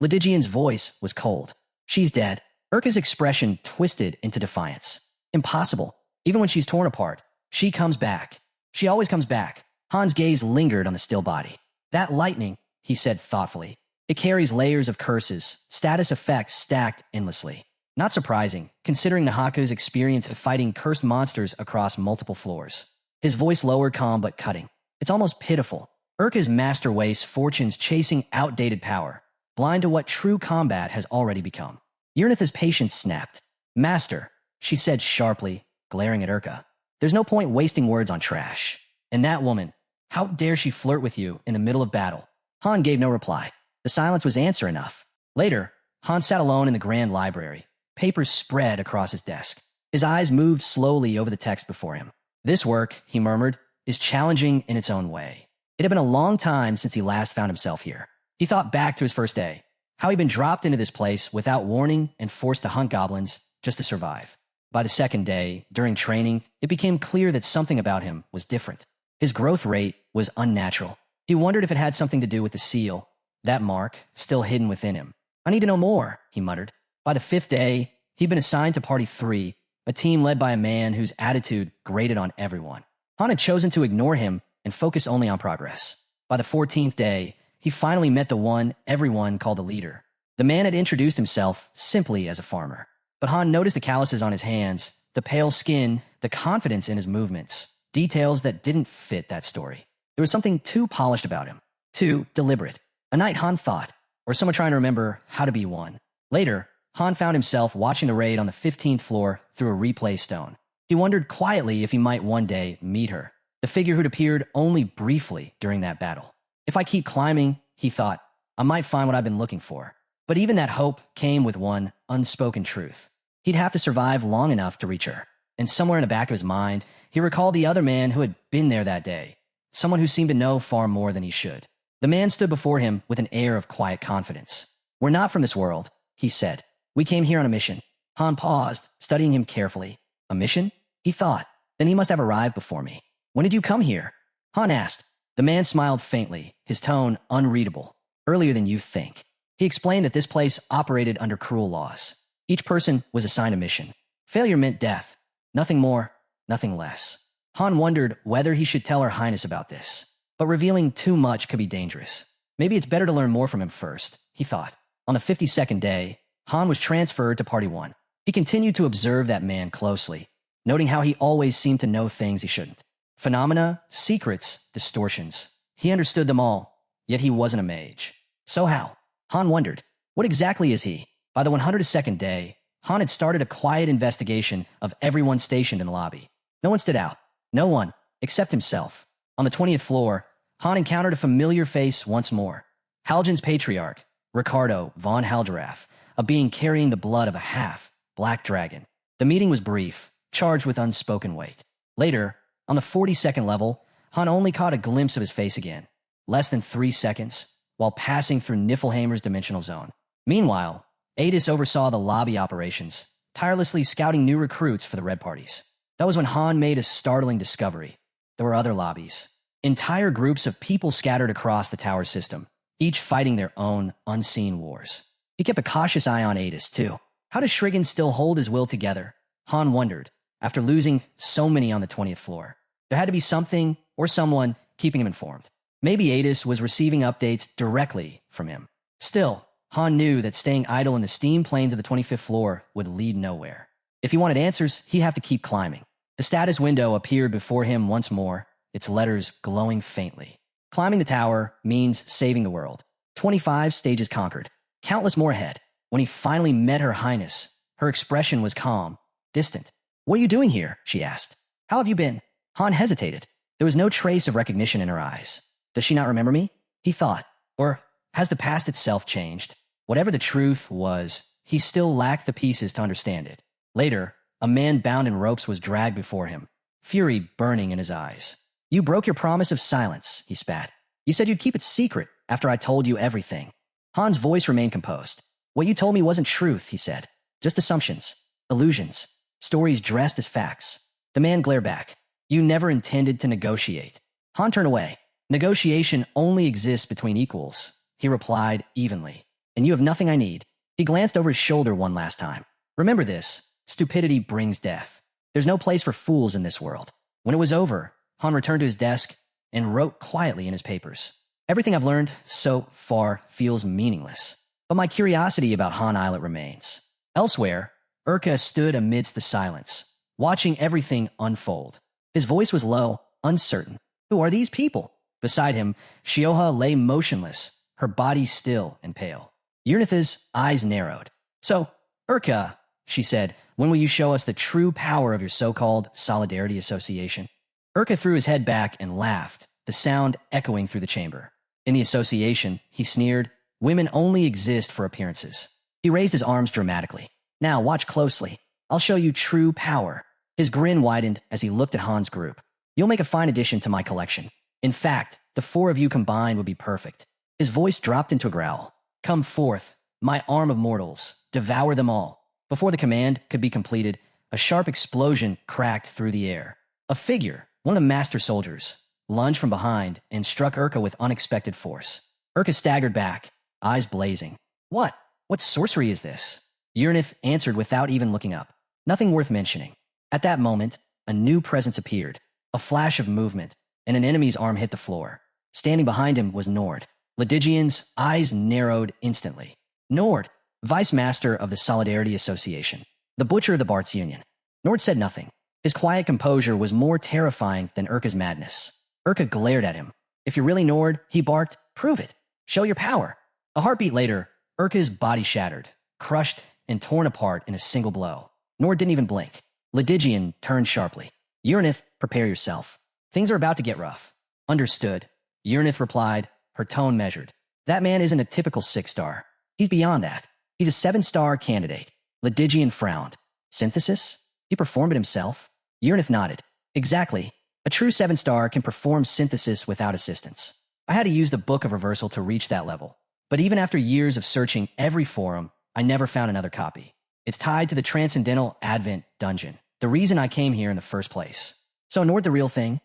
Lydigian's voice was cold. "She's dead." Urka's expression twisted into defiance. "Impossible. Even when she's torn apart, she comes back. She always comes back." Han's gaze lingered on the still body. "That lightning," he said thoughtfully. "It carries layers of curses, status effects stacked endlessly. Not surprising, considering Nahaku's experience of fighting cursed monsters across multiple floors." His voice lower, calm but cutting. It's almost pitiful. Urka's master wastes fortunes chasing outdated power, blind to what true combat has already become. Urnitha's patience snapped. Master, she said sharply, glaring at Urka. There's no point wasting words on trash. And that woman, how dare she flirt with you in the middle of battle? Han gave no reply. The silence was answer enough. Later, Han sat alone in the grand library. Papers spread across his desk. His eyes moved slowly over the text before him. This work, he murmured, is challenging in its own way. It had been a long time since he last found himself here. He thought back to his first day, how he'd been dropped into this place without warning and forced to hunt goblins just to survive. By the second day, during training, it became clear that something about him was different. His growth rate was unnatural. He wondered if it had something to do with the seal, that mark still hidden within him. I need to know more, he muttered. By the fifth day, he'd been assigned to Party 3, a team led by a man whose attitude grated on everyone. Han had chosen to ignore him and focus only on progress. By the 14th day, he finally met the one everyone called a leader. The man had introduced himself simply as a farmer. But Han noticed the calluses on his hands, the pale skin, the confidence in his movements, details that didn't fit that story. There was something too polished about him, too deliberate. A night, Han thought, or someone trying to remember how to be one. Later, Han found himself watching the raid on the 15th floor through a replay stone. He wondered quietly if he might one day meet her, the figure who'd appeared only briefly during that battle. If I keep climbing, he thought, I might find what I've been looking for. But even that hope came with one unspoken truth. He'd have to survive long enough to reach her. And somewhere in the back of his mind, he recalled the other man who had been there that day, someone who seemed to know far more than he should. The man stood before him with an air of quiet confidence. We're not from this world, he said. We came here on a mission. Han paused, studying him carefully. A mission? He thought. Then he must have arrived before me. When did you come here? Han asked. The man smiled faintly, his tone unreadable. Earlier than you think. He explained that this place operated under cruel laws. Each person was assigned a mission. Failure meant death. Nothing more, nothing less. Han wondered whether he should tell Her Highness about this. But revealing too much could be dangerous. Maybe it's better to learn more from him first, he thought. On the 52nd day, Han was transferred to Party 1. He continued to observe that man closely, noting how he always seemed to know things he shouldn't. Phenomena, secrets, distortions. He understood them all, yet he wasn't a mage. So how? Han wondered. What exactly is he? By the 102nd day, Han had started a quiet investigation of everyone stationed in the lobby. No one stood out. No one, except himself. On the 20th floor, Han encountered a familiar face once more. Haljan's patriarch, Ricardo von Halderath, a being carrying the blood of a half-black dragon. The meeting was brief, charged with unspoken weight. Later, on the 42nd level, Han only caught a glimpse of his face again. Less than 3 seconds, while passing through Niflheimer's dimensional zone. Meanwhile, Adis oversaw the lobby operations, tirelessly scouting new recruits for the red parties. That was when Han made a startling discovery. There were other lobbies. Entire groups of people scattered across the tower system, each fighting their own unseen wars. He kept a cautious eye on Adis, too. How does Shriggan still hold his will together? Han wondered, after losing so many on the 20th floor. There had to be something or someone keeping him informed. Maybe Adis was receiving updates directly from him. Still, Han knew that staying idle in the steam plains of the 25th floor would lead nowhere. If he wanted answers, he'd have to keep climbing. The status window appeared before him once more, its letters glowing faintly. Climbing the tower means saving the world. 25 stages conquered. Countless more ahead. When he finally met Her Highness, her expression was calm, distant. What are you doing here? She asked. How have you been? Han hesitated. There was no trace of recognition in her eyes. Does she not remember me? He thought. Or has the past itself changed? Whatever the truth was, he still lacked the pieces to understand it. Later, a man bound in ropes was dragged before him, fury burning in his eyes. You broke your promise of silence, he spat. You said you'd keep it secret after I told you everything. Han's voice remained composed. What you told me wasn't truth, he said. Just assumptions, illusions, stories dressed as facts. The man glared back. You never intended to negotiate. Han turned away. Negotiation only exists between equals, he replied evenly. And you have nothing I need. He glanced over his shoulder one last time. Remember this. Stupidity brings death. There's no place for fools in this world. When it was over, Han returned to his desk and wrote quietly in his papers. Everything I've learned so far feels meaningless. But my curiosity about Han Islet remains. Elsewhere, Urka stood amidst the silence, watching everything unfold. His voice was low, uncertain. Who are these people? Beside him, Shioha lay motionless, her body still and pale. Uranith's eyes narrowed. So, Urka, she said, when will you show us the true power of your so-called Solidarity Association? Urka threw his head back and laughed, the sound echoing through the chamber. In the association, he sneered, women only exist for appearances. He raised his arms dramatically. Now, watch closely. I'll show you true power. His grin widened as he looked at Han's group. You'll make a fine addition to my collection. In fact, the four of you combined would be perfect. His voice dropped into a growl. Come forth, my arm of mortals. Devour them all. Before the command could be completed, a sharp explosion cracked through the air. A figure, one of the master soldiers, lunged from behind and struck Urka with unexpected force. Urka staggered back, eyes blazing. What? What sorcery is this? Uranith answered without even looking up. Nothing worth mentioning. At that moment, a new presence appeared. A flash of movement, and an enemy's arm hit the floor. Standing behind him was Nord. Lydigian's eyes narrowed instantly. Nord, Vice Master of the Solidarity Association, the butcher of the Barts Union. Nord said nothing. His quiet composure was more terrifying than Urka's madness. Urka glared at him. If you're really Nord, he barked, prove it. Show your power. A heartbeat later, Urka's body shattered, crushed and torn apart in a single blow. Nord didn't even blink. Lydigian turned sharply. Uranith, prepare yourself. Things are about to get rough. Understood. Uranith replied, her tone measured. That man isn't a typical 6-star. He's beyond that. He's a 7-star candidate. Lydigian frowned. Synthesis? He performed it himself? Uranith nodded. Exactly. A true 7-star can perform synthesis without assistance. I had to use the Book of Reversal to reach that level. But even after years of searching every forum, I never found another copy. It's tied to the Transcendental Advent Dungeon, the reason I came here in the first place. So Nord the real thing?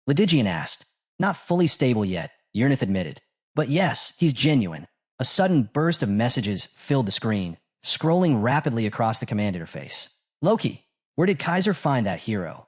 Lydigian asked. Not fully stable yet, Uranith admitted. But yes, he's genuine. A sudden burst of messages filled the screen, scrolling rapidly across the command interface. Loki, where did Kaiser find that hero?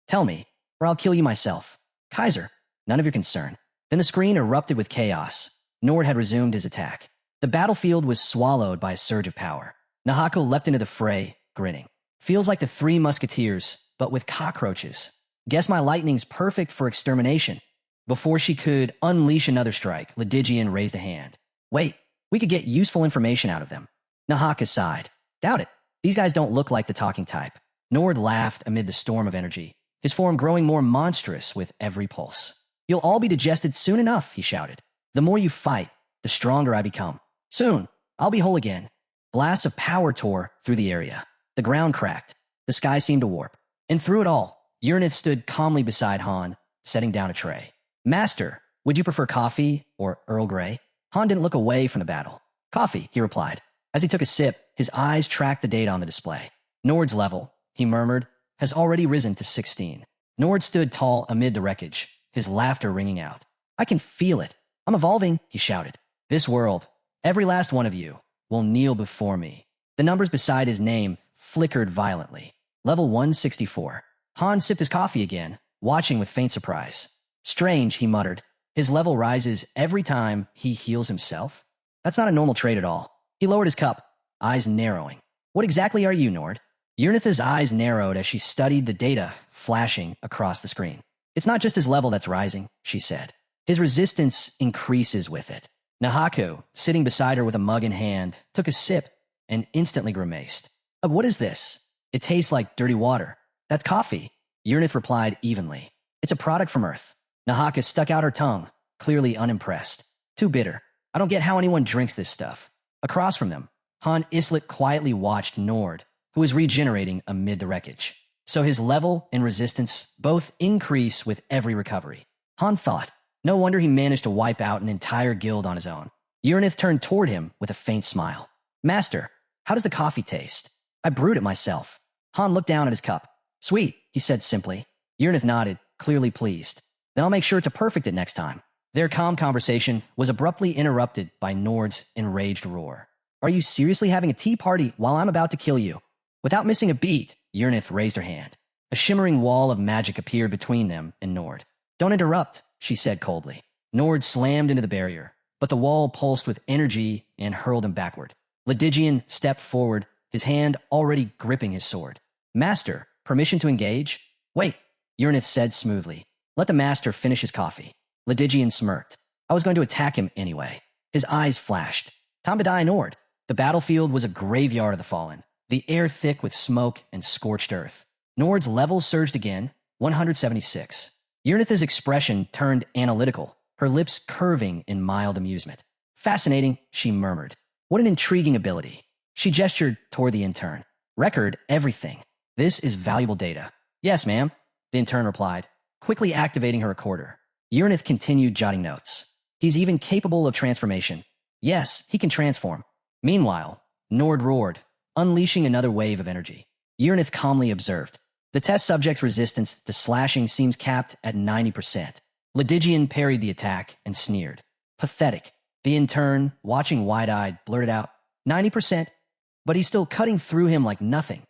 Tell me, or I'll kill you myself. Kaiser, none of your concern. Then the screen erupted with chaos. Nord had resumed his attack. The battlefield was swallowed by a surge of power. Nahako leapt into the fray, grinning. Feels like the Three Musketeers, but with cockroaches. Guess my lightning's perfect for extermination. Before she could unleash another strike, Lydigian raised a hand. Wait, we could get useful information out of them. Nahaka sighed. Doubt it. These guys don't look like the talking type. Nord laughed amid the storm of energy, his form growing more monstrous with every pulse. You'll all be digested soon enough, he shouted. The more you fight, the stronger I become. Soon, I'll be whole again. Blasts of power tore through the area. The ground cracked. The sky seemed to warp. And through it all, Uranith stood calmly beside Han, setting down a tray. Master, would you prefer coffee or Earl Grey? Han didn't look away from the battle. Coffee, he replied. As he took a sip, his eyes tracked the data on the display. Nord's level, he murmured, has already risen to 16. Nord stood tall amid the wreckage, his laughter ringing out. I can feel it. I'm evolving, he shouted. This world, every last one of you, will kneel before me. The numbers beside his name flickered violently. Level 164. Han sipped his coffee again, watching with faint surprise. Strange, he muttered. His level rises every time he heals himself? That's not a normal trait at all. He lowered his cup, eyes narrowing. What exactly are you, Nord? Uranith's eyes narrowed as she studied the data flashing across the screen. It's not just his level that's rising, she said. His resistance increases with it. Nahako, sitting beside her with a mug in hand, took a sip and instantly grimaced. What is this? It tastes like dirty water. That's coffee. Uranith replied evenly. It's a product from Earth. Nahaka stuck out her tongue, clearly unimpressed. Too bitter. I don't get how anyone drinks this stuff. Across from them, Han Islet quietly watched Nord, who was regenerating amid the wreckage. So his level and resistance both increase with every recovery. Han thought, no wonder he managed to wipe out an entire guild on his own. Uranith turned toward him with a faint smile. Master, how does the coffee taste? I brewed it myself. Han looked down at his cup. Sweet, he said simply. Uranith nodded, clearly pleased. Then I'll make sure to perfect it next time. Their calm conversation was abruptly interrupted by Nord's enraged roar. Are you seriously having a tea party while I'm about to kill you? Without missing a beat, Uranith raised her hand. A shimmering wall of magic appeared between them and Nord. Don't interrupt, she said coldly. Nord slammed into the barrier, but the wall pulsed with energy and hurled him backward. Lydigian stepped forward, his hand already gripping his sword. Master, permission to engage? Wait, Uranith said smoothly. Let the master finish his coffee. Ledigian smirked. I was going to attack him anyway. His eyes flashed. Time to die, Nord. The battlefield was a graveyard of the fallen, the air thick with smoke and scorched earth. Nord's level surged again, 176. Uranith's expression turned analytical, her lips curving in mild amusement. Fascinating, she murmured. What an intriguing ability. She gestured toward the intern. Record everything. This is valuable data. Yes, ma'am, the intern replied, quickly activating her recorder. Uranith continued jotting notes. He's even capable of transformation. Yes, he can transform. Meanwhile, Nord roared, unleashing another wave of energy. Uranith calmly observed. The test subject's resistance to slashing seems capped at 90%. Ledigian parried the attack and sneered. Pathetic. The intern, watching wide-eyed, blurted out, 90%? But he's still cutting through him like nothing.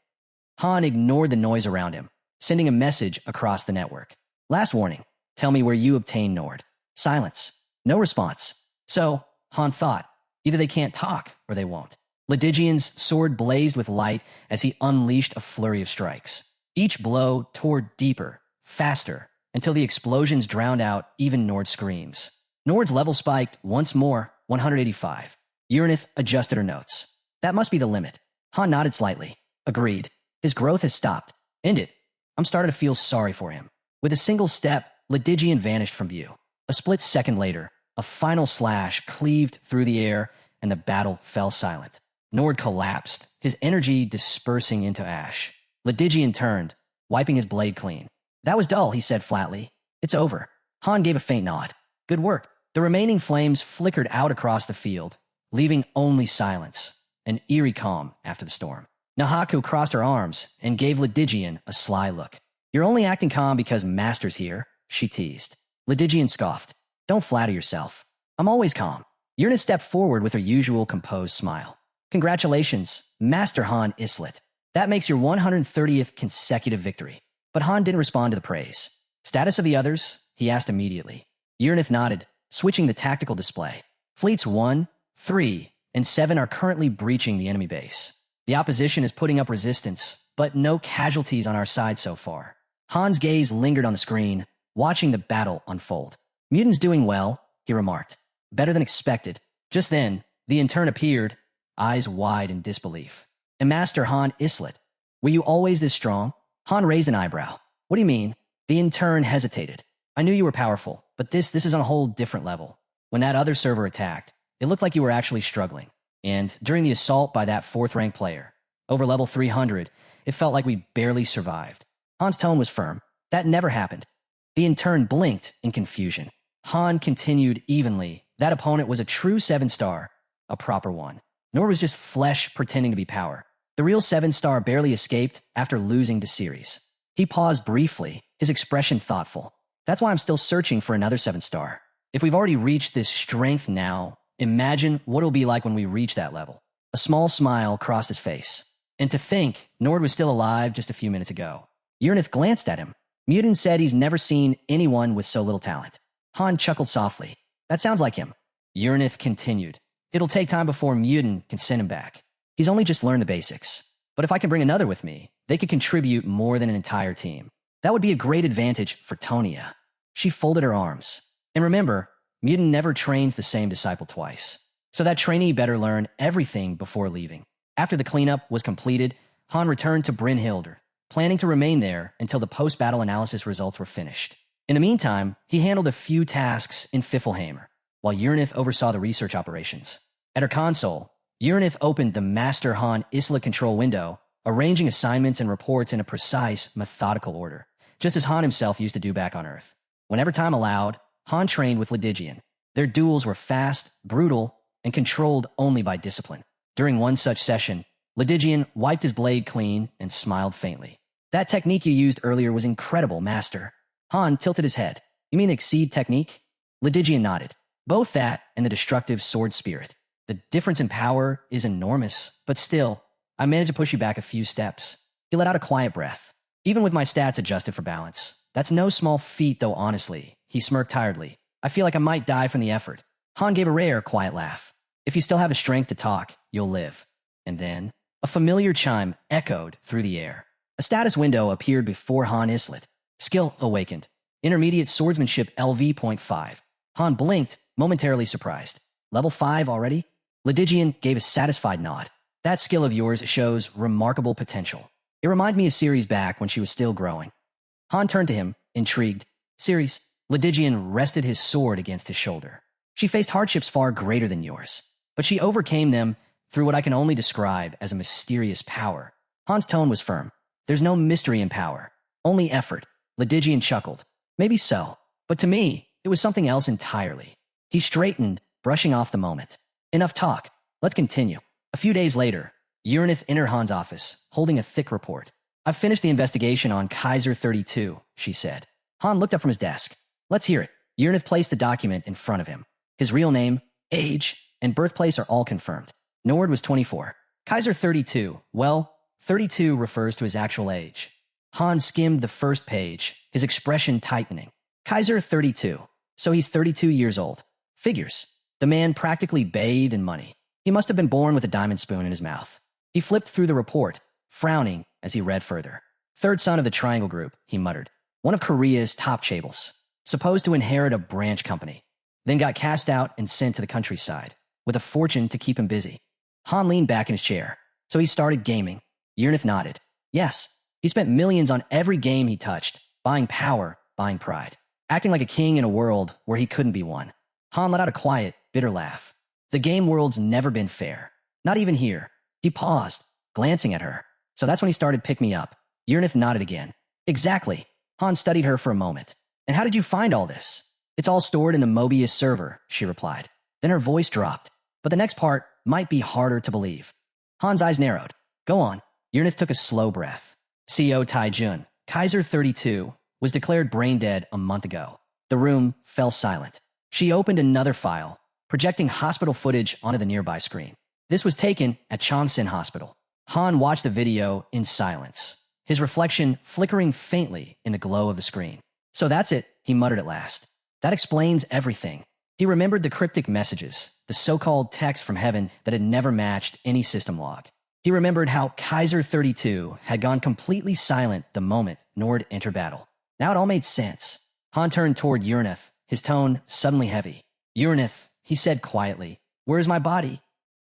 Han ignored the noise around him, sending a message across the network. Last warning. Tell me where you obtain Nord. Silence. No response. So, Han thought, either they can't talk or they won't. Ledigian's sword blazed with light as he unleashed a flurry of strikes. Each blow tore deeper, faster, until the explosions drowned out even Nord's screams. Nord's level spiked once more, 185. Uranith adjusted her notes. That must be the limit. Han nodded slightly. Agreed. His growth has stopped. End it. I'm starting to feel sorry for him. With a single step, Ledigian vanished from view. A split second later, a final slash cleaved through the air, and the battle fell silent. Nord collapsed, his energy dispersing into ash. Ledigian turned, wiping his blade clean. That was dull, he said flatly. It's over. Han gave a faint nod. Good work. The remaining flames flickered out across the field, leaving only silence, an eerie calm after the storm. Nahaku crossed her arms and gave Ledigian a sly look. You're only acting calm because Master's here, she teased. Ledigian scoffed. Don't flatter yourself. I'm always calm. Uranith stepped forward with her usual composed smile. Congratulations, Master Han Islet. That makes your 130th consecutive victory. But Han didn't respond to the praise. Status of the others? He asked immediately. Uranith nodded, switching the tactical display. Fleets 1, 3, and 7 are currently breaching the enemy base. The opposition is putting up resistance, but no casualties on our side so far. Han's gaze lingered on the screen, watching the battle unfold. Mutant's doing well, he remarked. Better than expected. Just then, the intern appeared, eyes wide in disbelief. And Master Han Islet, were you always this strong? Han raised an eyebrow. What do you mean? The intern hesitated. I knew you were powerful, but this is on a whole different level. When that other server attacked, it looked like you were actually struggling. And during the assault by that 4th-ranked player, over level 300, it felt like we barely survived. Han's tone was firm. That never happened. The intern blinked in confusion. Han continued evenly. That opponent was a true 7-star, a proper one. Nor was just flesh pretending to be power. The real 7-star barely escaped after losing to Ceres. He paused briefly, his expression thoughtful. That's why I'm still searching for another 7-star. If we've already reached this strength now, imagine what it'll be like when we reach that level. A small smile crossed his face. And to think, Nord was still alive just a few minutes ago. Uranith glanced at him. Mutant said he's never seen anyone with so little talent. Han chuckled softly. That sounds like him. Uranith continued. It'll take time before Mutant can send him back. He's only just learned the basics. But if I can bring another with me, they could contribute more than an entire team. That would be a great advantage for Tonia. She folded her arms. And remember, Mutant never trains the same disciple twice. So that trainee better learn everything before leaving. After the cleanup was completed, Han returned to Brynhilde, planning to remain there until the post-battle analysis results were finished. In the meantime, he handled a few tasks in Fiffelheimer, while Uranith oversaw the research operations. At her console, Uranith opened the Master Han Isla control window, arranging assignments and reports in a precise, methodical order, just as Han himself used to do back on Earth. Whenever time allowed, Han trained with Ledigian. Their duels were fast, brutal, and controlled only by discipline. During one such session, Ledigian wiped his blade clean and smiled faintly. That technique you used earlier was incredible, Master. Han tilted his head. You mean the Exceed technique? Ledigian nodded. Both that and the destructive sword spirit. The difference in power is enormous, but still, I managed to push you back a few steps. He let out a quiet breath. Even with my stats adjusted for balance. That's no small feat, though, honestly. He smirked tiredly. I feel like I might die from the effort. Han gave a rare, quiet laugh. If you still have the strength to talk, you'll live. And then, a familiar chime echoed through the air. A status window appeared before Han Islet. Skill awakened. Intermediate swordsmanship LV.5. Han blinked, momentarily surprised. Level 5 already? Ledigian gave a satisfied nod. That skill of yours shows remarkable potential. It reminded me of Ceres back when she was still growing. Han turned to him, intrigued. Ceres, Ledigian rested his sword against his shoulder. She faced hardships far greater than yours, but she overcame them through what I can only describe as a mysterious power. Han's tone was firm. There's no mystery in power, only effort. Ledigian chuckled. Maybe so, but to me, it was something else entirely. He straightened, brushing off the moment. Enough talk. Let's continue. A few days later, Uranith entered Han's office, holding a thick report. I've finished the investigation on Kaiser 32, she said. Han looked up from his desk. Let's hear it. Uranith placed the document in front of him. His real name, age, and birthplace are all confirmed. Nord was 24. Kaiser 32. Well, 32 refers to his actual age. Han skimmed the first page, his expression tightening. Kaiser 32. So he's 32 years old. Figures. The man practically bathed in money. He must have been born with a diamond spoon in his mouth. He flipped through the report, frowning as he read further. Third son of the Triangle Group, he muttered. One of Korea's top chaebol. Supposed to inherit a branch company. Then got cast out and sent to the countryside, with a fortune to keep him busy. Han leaned back in his chair. So he started gaming. Uranith nodded. Yes, he spent millions on every game he touched, buying power, buying pride, acting like a king in a world where he couldn't be one. Han let out a quiet, bitter laugh. The game world's never been fair. Not even here. He paused, glancing at her. So that's when he started Pick Me Up. Uranith nodded again. Exactly. Han studied her for a moment. And how did you find all this? It's all stored in the Mobius server, she replied. Then her voice dropped. But the next part might be harder to believe. Han's eyes narrowed. Go on. Uranith took a slow breath. CO Taijun, Kaiser 32, was declared brain dead a month ago. The room fell silent. She opened another file, projecting hospital footage onto the nearby screen. This was taken at Changsin Hospital. Han watched the video in silence, his reflection flickering faintly in the glow of the screen. So that's it, he muttered at last. That explains everything. He remembered the cryptic messages, the so-called text from heaven that had never matched any system log. He remembered how Kaiser 32 had gone completely silent the moment Nord entered battle. Now it all made sense. Han turned toward Uranith, his tone suddenly heavy. Uranith, he said quietly, where is my body?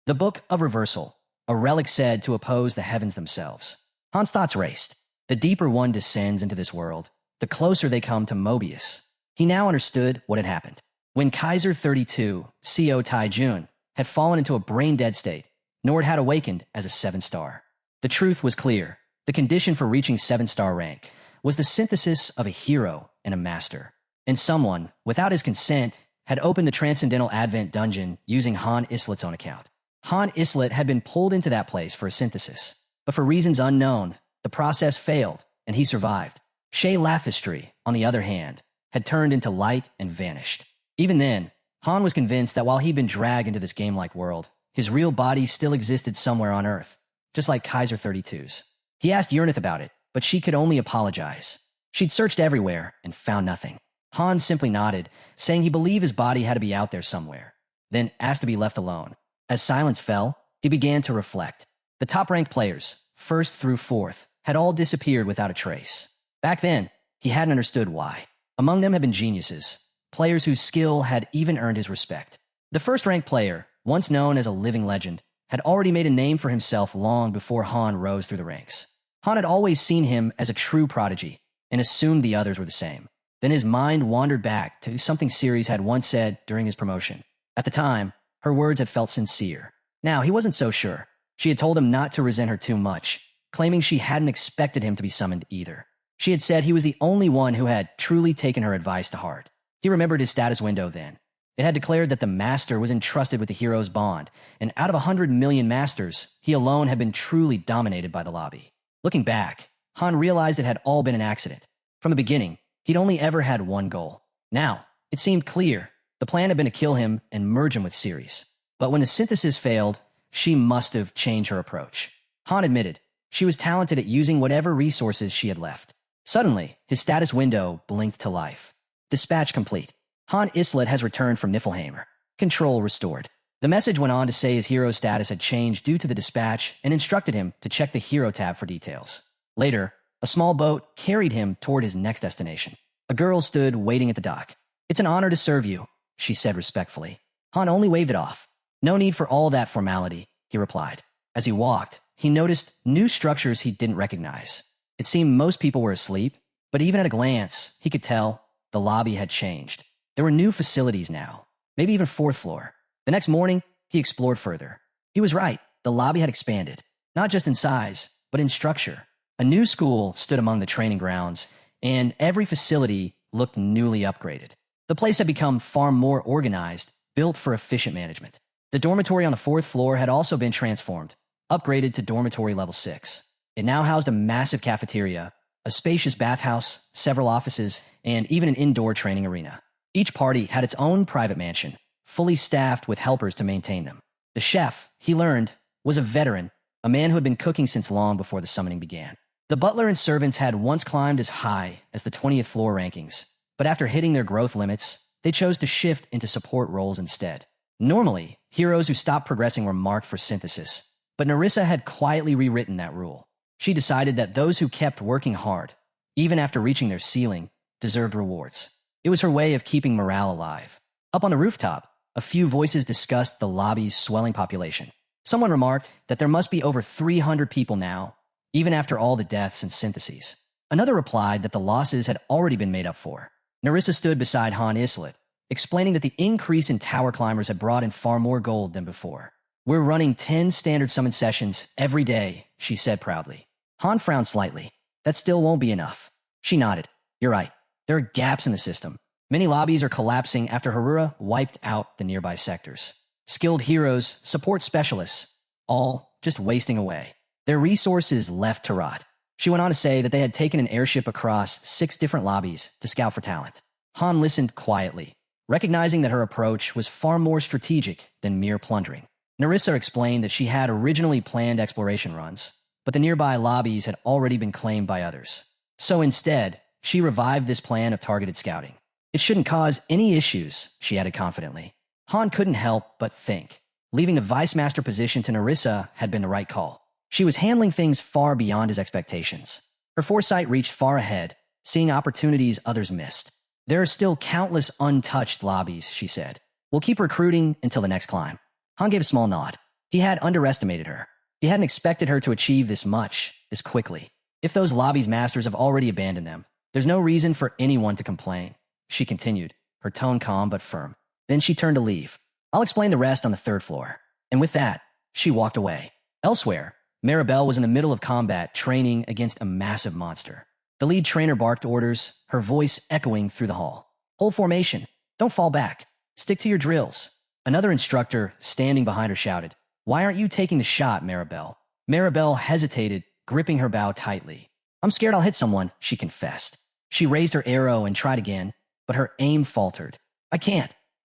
The Book of Reversal, a relic said to oppose the heavens themselves. Han's thoughts raced. The deeper one descends into this world, the closer they come to Mobius. He now understood what had happened. When Kaiser 32, CO Taijun, had fallen into a brain-dead state, Nord had awakened as a 7-star. The truth was clear. The condition for reaching 7-star rank was the synthesis of a hero and a master. And someone, without his consent, had opened the Transcendental Advent dungeon using Han Islet's own account. Han Islet had been pulled into that place for a synthesis. But for reasons unknown, the process failed, and he survived. Shay Lathistry, on the other hand, had turned into light and vanished. Even then, Han was convinced that while he'd been dragged into this game-like world, his real body still existed somewhere on Earth, just like Kaiser 32's. He asked Uranith about it, but she could only apologize. She'd searched everywhere and found nothing. Han simply nodded, saying he believed his body had to be out there somewhere, then asked to be left alone. As silence fell, he began to reflect. The top-ranked players, 1st through 4th, had all disappeared without a trace. Back then, he hadn't understood why. Among them had been geniuses, players whose skill had even earned his respect. The first-ranked player, once known as a living legend, had already made a name for himself long before Han rose through the ranks. Han had always seen him as a true prodigy and assumed the others were the same. Then his mind wandered back to something Ceres had once said during his promotion. At the time, her words had felt sincere. Now, he wasn't so sure. She had told him not to resent her too much, claiming she hadn't expected him to be summoned either. She had said he was the only one who had truly taken her advice to heart. He remembered his status window then. It had declared that the master was entrusted with the hero's bond, and out of 100 million masters, he alone had been truly dominated by the lobby. Looking back, Han realized it had all been an accident. From the beginning, he'd only ever had one goal. Now, it seemed clear. The plan had been to kill him and merge him with Ceres. But when the synthesis failed, she must have changed her approach. Han admitted she was talented at using whatever resources she had left. Suddenly, his status window blinked to life. Dispatch complete. Han Islet has returned from Niflheimer. Control restored. The message went on to say his hero status had changed due to the dispatch and instructed him to check the hero tab for details. Later, a small boat carried him toward his next destination. A girl stood waiting at the dock. "It's an honor to serve you," she said respectfully. Han only waved it off. "No need for all that formality," he replied. As he walked, he noticed new structures he didn't recognize. It seemed most people were asleep, but even at a glance, he could tell the lobby had changed. There were new facilities now, maybe even fourth floor. The next morning, he explored further. He was right. The lobby had expanded, not just in size, but in structure. A new school stood among the training grounds, and every facility looked newly upgraded. The place had become far more organized, built for efficient management. The dormitory on the fourth floor had also been transformed, upgraded to dormitory level 6. It now housed a massive cafeteria, a spacious bathhouse, several offices, and even an indoor training arena. Each party had its own private mansion, fully staffed with helpers to maintain them. The chef, he learned, was a veteran, a man who had been cooking since long before the summoning began. The butler and servants had once climbed as high as the 20th floor rankings, but after hitting their growth limits, they chose to shift into support roles instead. Normally, heroes who stopped progressing were marked for synthesis, but Narissa had quietly rewritten that rule. She decided that those who kept working hard, even after reaching their ceiling, deserved rewards. It was her way of keeping morale alive. Up on the rooftop, a few voices discussed the lobby's swelling population. Someone remarked that there must be over 300 people now, even after all the deaths and syntheses. Another replied that the losses had already been made up for. Narissa stood beside Han Islet, explaining that the increase in tower climbers had brought in far more gold than before. "We're running 10 standard summon sessions every day," she said proudly. Han frowned slightly. "That still won't be enough." She nodded. "You're right. There are gaps in the system. Many lobbies are collapsing after Harura wiped out the nearby sectors. Skilled heroes, support specialists, all just wasting away. Their resources left to rot." She went on to say that they had taken an airship across 6 different lobbies to scout for talent. Han listened quietly, recognizing that her approach was far more strategic than mere plundering. Narissa explained that she had originally planned exploration runs, but the nearby lobbies had already been claimed by others. So instead, she revived this plan of targeted scouting. "It shouldn't cause any issues," she added confidently. Han couldn't help but think. Leaving the Vice Master position to Narissa had been the right call. She was handling things far beyond his expectations. Her foresight reached far ahead, seeing opportunities others missed. "There are still countless untouched lobbies," she said. "We'll keep recruiting until the next climb." Han gave a small nod. He had underestimated her. He hadn't expected her to achieve this much, this quickly. If those lobbies' masters have already abandoned them, there's no reason for anyone to complain. She continued, her tone calm but firm. Then she turned to leave. "I'll explain the rest on the 3rd floor." And with that, she walked away. Elsewhere, Maribel was in the middle of combat, training against a massive monster. The lead trainer barked orders, her voice echoing through the hall. "Hold formation. Don't fall back. Stick to your drills." Another instructor, standing behind her, shouted, "Why aren't you taking the shot, Maribel?" Maribel hesitated, gripping her bow tightly. "I'm scared I'll hit someone," she confessed. She raised her arrow and tried again, but her aim faltered. I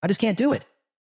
just can't do it."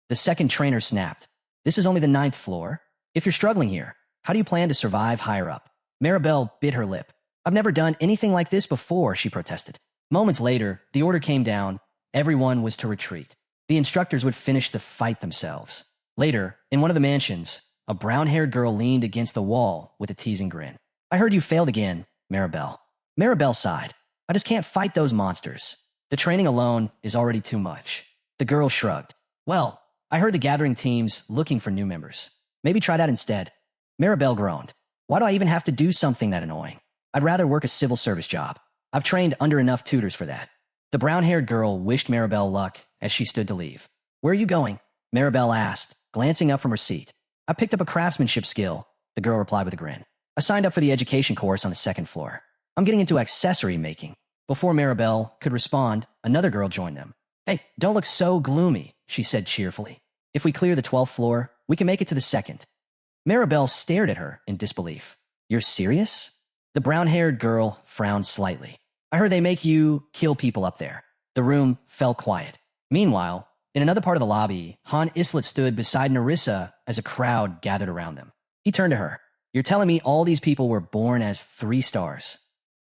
The second trainer snapped. "This is only the 9th floor. If you're struggling here, how do you plan to survive higher up?" Maribel bit her lip. "I've never done anything like this before," she protested. Moments later, the order came down. Everyone was to retreat. The instructors would finish the fight themselves. Later, in one of the mansions, a brown-haired girl leaned against the wall with a teasing grin. "I heard you failed again, Maribel." Maribel sighed. "I just can't fight those monsters. The training alone is already too much." The girl shrugged. "Well, I heard the gathering team's looking for new members. Maybe try that instead." Maribel groaned. "Why do I even have to do something that annoying? I'd rather work a civil service job. I've trained under enough tutors for that." The brown-haired girl wished Maribel luck as she stood to leave. "Where are you going?" Maribel asked, glancing up from her seat. "I picked up a craftsmanship skill," the girl replied with a grin. "I signed up for the education course on the 2nd floor. I'm getting into accessory making." Before Maribel could respond, another girl joined them. "Hey, don't look so gloomy," she said cheerfully. "If we clear the 12th floor, we can make it to the 2nd. Maribel stared at her in disbelief. "You're serious?" The brown-haired girl frowned slightly. "I heard they make you kill people up there." The room fell quiet. Meanwhile, in another part of the lobby, Han Islet stood beside Narissa as a crowd gathered around them. He turned to her. "You're telling me all these people were born as 3 stars?"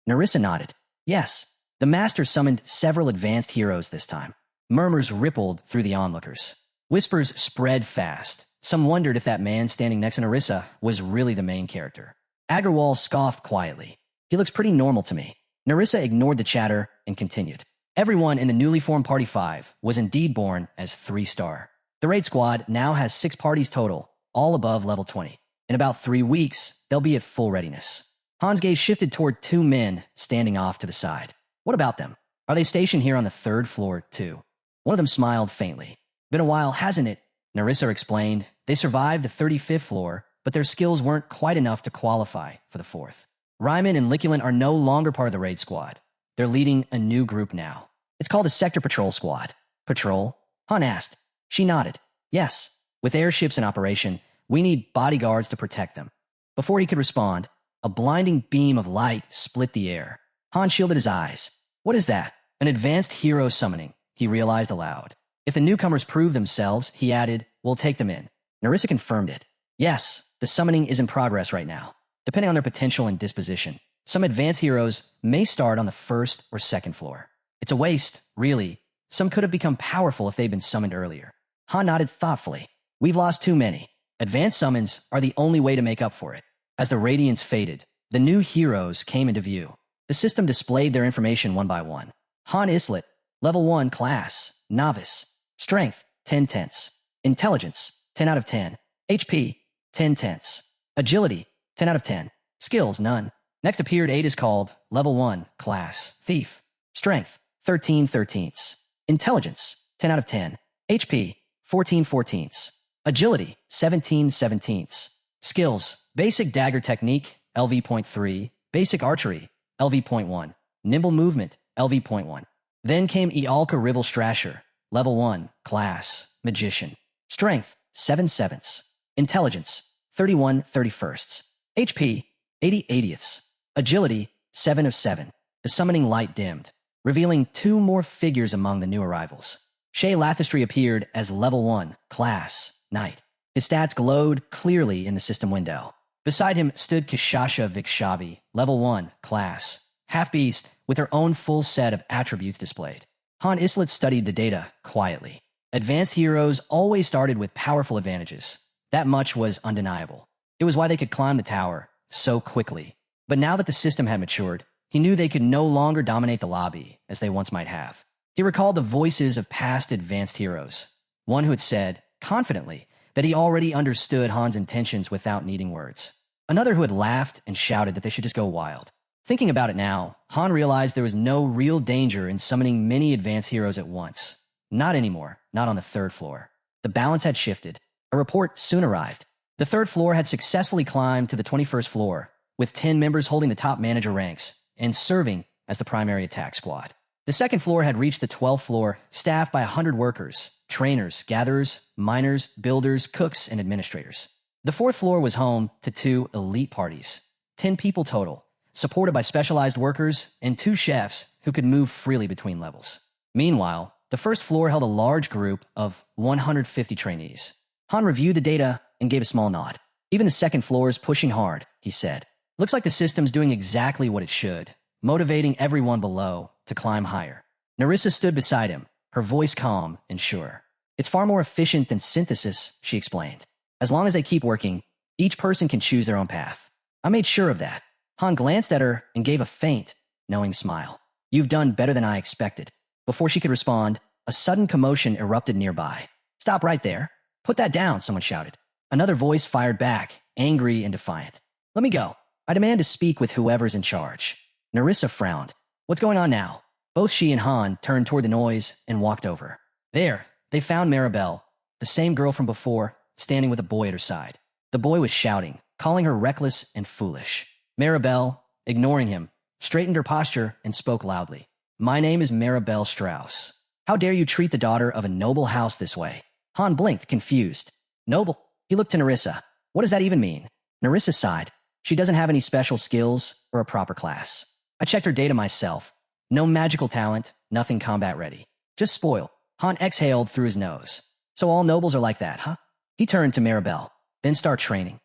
Narissa nodded. "Yes. The master summoned several advanced heroes this time." Murmurs rippled through the onlookers. Whispers spread fast. Some wondered if that man standing next to Narissa was really the main character. Agarwal scoffed quietly. "He looks pretty normal to me." Narissa ignored the chatter and continued. Everyone in the newly formed Party 5 was indeed born as 3-star. The raid squad now has 6 parties total, all above level 20. In about 3 weeks, they'll be at full readiness. Han's gaze shifted toward 2 men standing off to the side. What about them? Are they stationed here on the 3rd floor, too? One of them smiled faintly. Been a while, hasn't it? Narissa explained. They survived the 35th floor, but their skills weren't quite enough to qualify for the 4th. Ryman and Liculin are no longer part of the raid squad. They're leading a new group now. It's called the Sector Patrol Squad. Patrol? Han asked. She nodded. Yes. With airships in operation, we need bodyguards to protect them. Before he could respond, a blinding beam of light split the air. Han shielded his eyes. What is that? An advanced hero summoning, he realized aloud. If the newcomers prove themselves, he added, we'll take them in. Narissa confirmed it. Yes, the summoning is in progress right now. Depending on their potential and disposition, some advanced heroes may start on the 1st or 2nd floor. It's a waste, really. Some could have become powerful if they'd been summoned earlier. Han nodded thoughtfully. We've lost too many. Advanced summons are the only way to make up for it. As the radiance faded, the new heroes came into view. The system displayed their information one by one. Han Islet, level 1 class, novice. Strength, 10 tenths. Intelligence, 10 out of 10. HP, 10 tenths. Agility, 10 out of 10. Skills, none. Next appeared 8 is called level 1 class, thief. Strength, 13 thirteenths. Intelligence, 10 out of 10. HP, 14 fourteenths. Agility, 17 17ths. Skills, basic dagger technique, LV.3. Basic archery, LV.1. Nimble movement, LV.1. Then came Ialka Rival Strasher, level 1, class, magician. Strength, 7 sevenths. Intelligence, 31 31sts. HP, 80 80ths. Agility, 7 of 7. The summoning light dimmed, revealing 2 more figures among the new arrivals. Shay Lathistry appeared as level 1, class, knight. His stats glowed clearly in the system window. Beside him stood Kishasha Vikshavi, level 1, class, half-beast, with her own full set of attributes displayed. Han Islet studied the data quietly. Advanced heroes always started with powerful advantages. That much was undeniable. It was why they could climb the tower so quickly. But now that the system had matured, he knew they could no longer dominate the lobby as they once might have. He recalled the voices of past advanced heroes. One who had said, confidently, that he already understood Han's intentions without needing words. Another who had laughed and shouted that they should just go wild. Thinking about it now, Han realized there was no real danger in summoning many advanced heroes at once. Not anymore, not on the 3rd floor. The balance had shifted. A report soon arrived. The 3rd floor had successfully climbed to the 21st floor, with 10 members holding the top manager ranks and serving as the primary attack squad. The 2nd floor had reached the 12th floor, staffed by 100 workers, trainers, gatherers, miners, builders, cooks, and administrators. The 4th floor was home to 2 elite parties, 10 people total, supported by specialized workers and 2 chefs who could move freely between levels. Meanwhile, the 1st floor held a large group of 150 trainees. Han reviewed the data and gave a small nod. Even the 2nd floor is pushing hard, he said. Looks like the system's doing exactly what it should, motivating everyone below to climb higher. Narissa stood beside him, her voice calm and sure. It's far more efficient than synthesis, she explained. As long as they keep working, each person can choose their own path. I made sure of that. Han glanced at her and gave a faint, knowing smile. You've done better than I expected. Before she could respond, a sudden commotion erupted nearby. Stop right there. Put that down, someone shouted. Another voice fired back, angry and defiant. Let me go. I demand to speak with whoever's in charge. Narissa frowned. What's going on now? Both she and Han turned toward the noise and walked over. There, they found Maribel, the same girl from before, standing with a boy at her side. The boy was shouting, calling her reckless and foolish. Maribel, ignoring him, straightened her posture and spoke loudly. My name is Maribel Strauss. How dare you treat the daughter of a noble house this way? Han blinked, confused. Noble? He looked to Narissa. What does that even mean? Narissa sighed. She doesn't have any special skills or a proper class. I checked her data myself. No magical talent, nothing combat ready. Just spoiled. Han exhaled through his nose. So all nobles are like that, huh? He turned to Maribel. Then start training.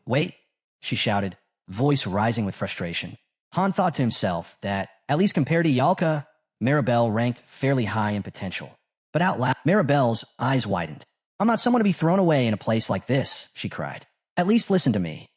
Wait, she shouted, voice rising with frustration. Han thought to himself that, at least compared to Yalka, Maribel ranked fairly high in potential. But out loud, Maribel's eyes widened. I'm not someone to be thrown away in a place like this, she cried. At least listen to me.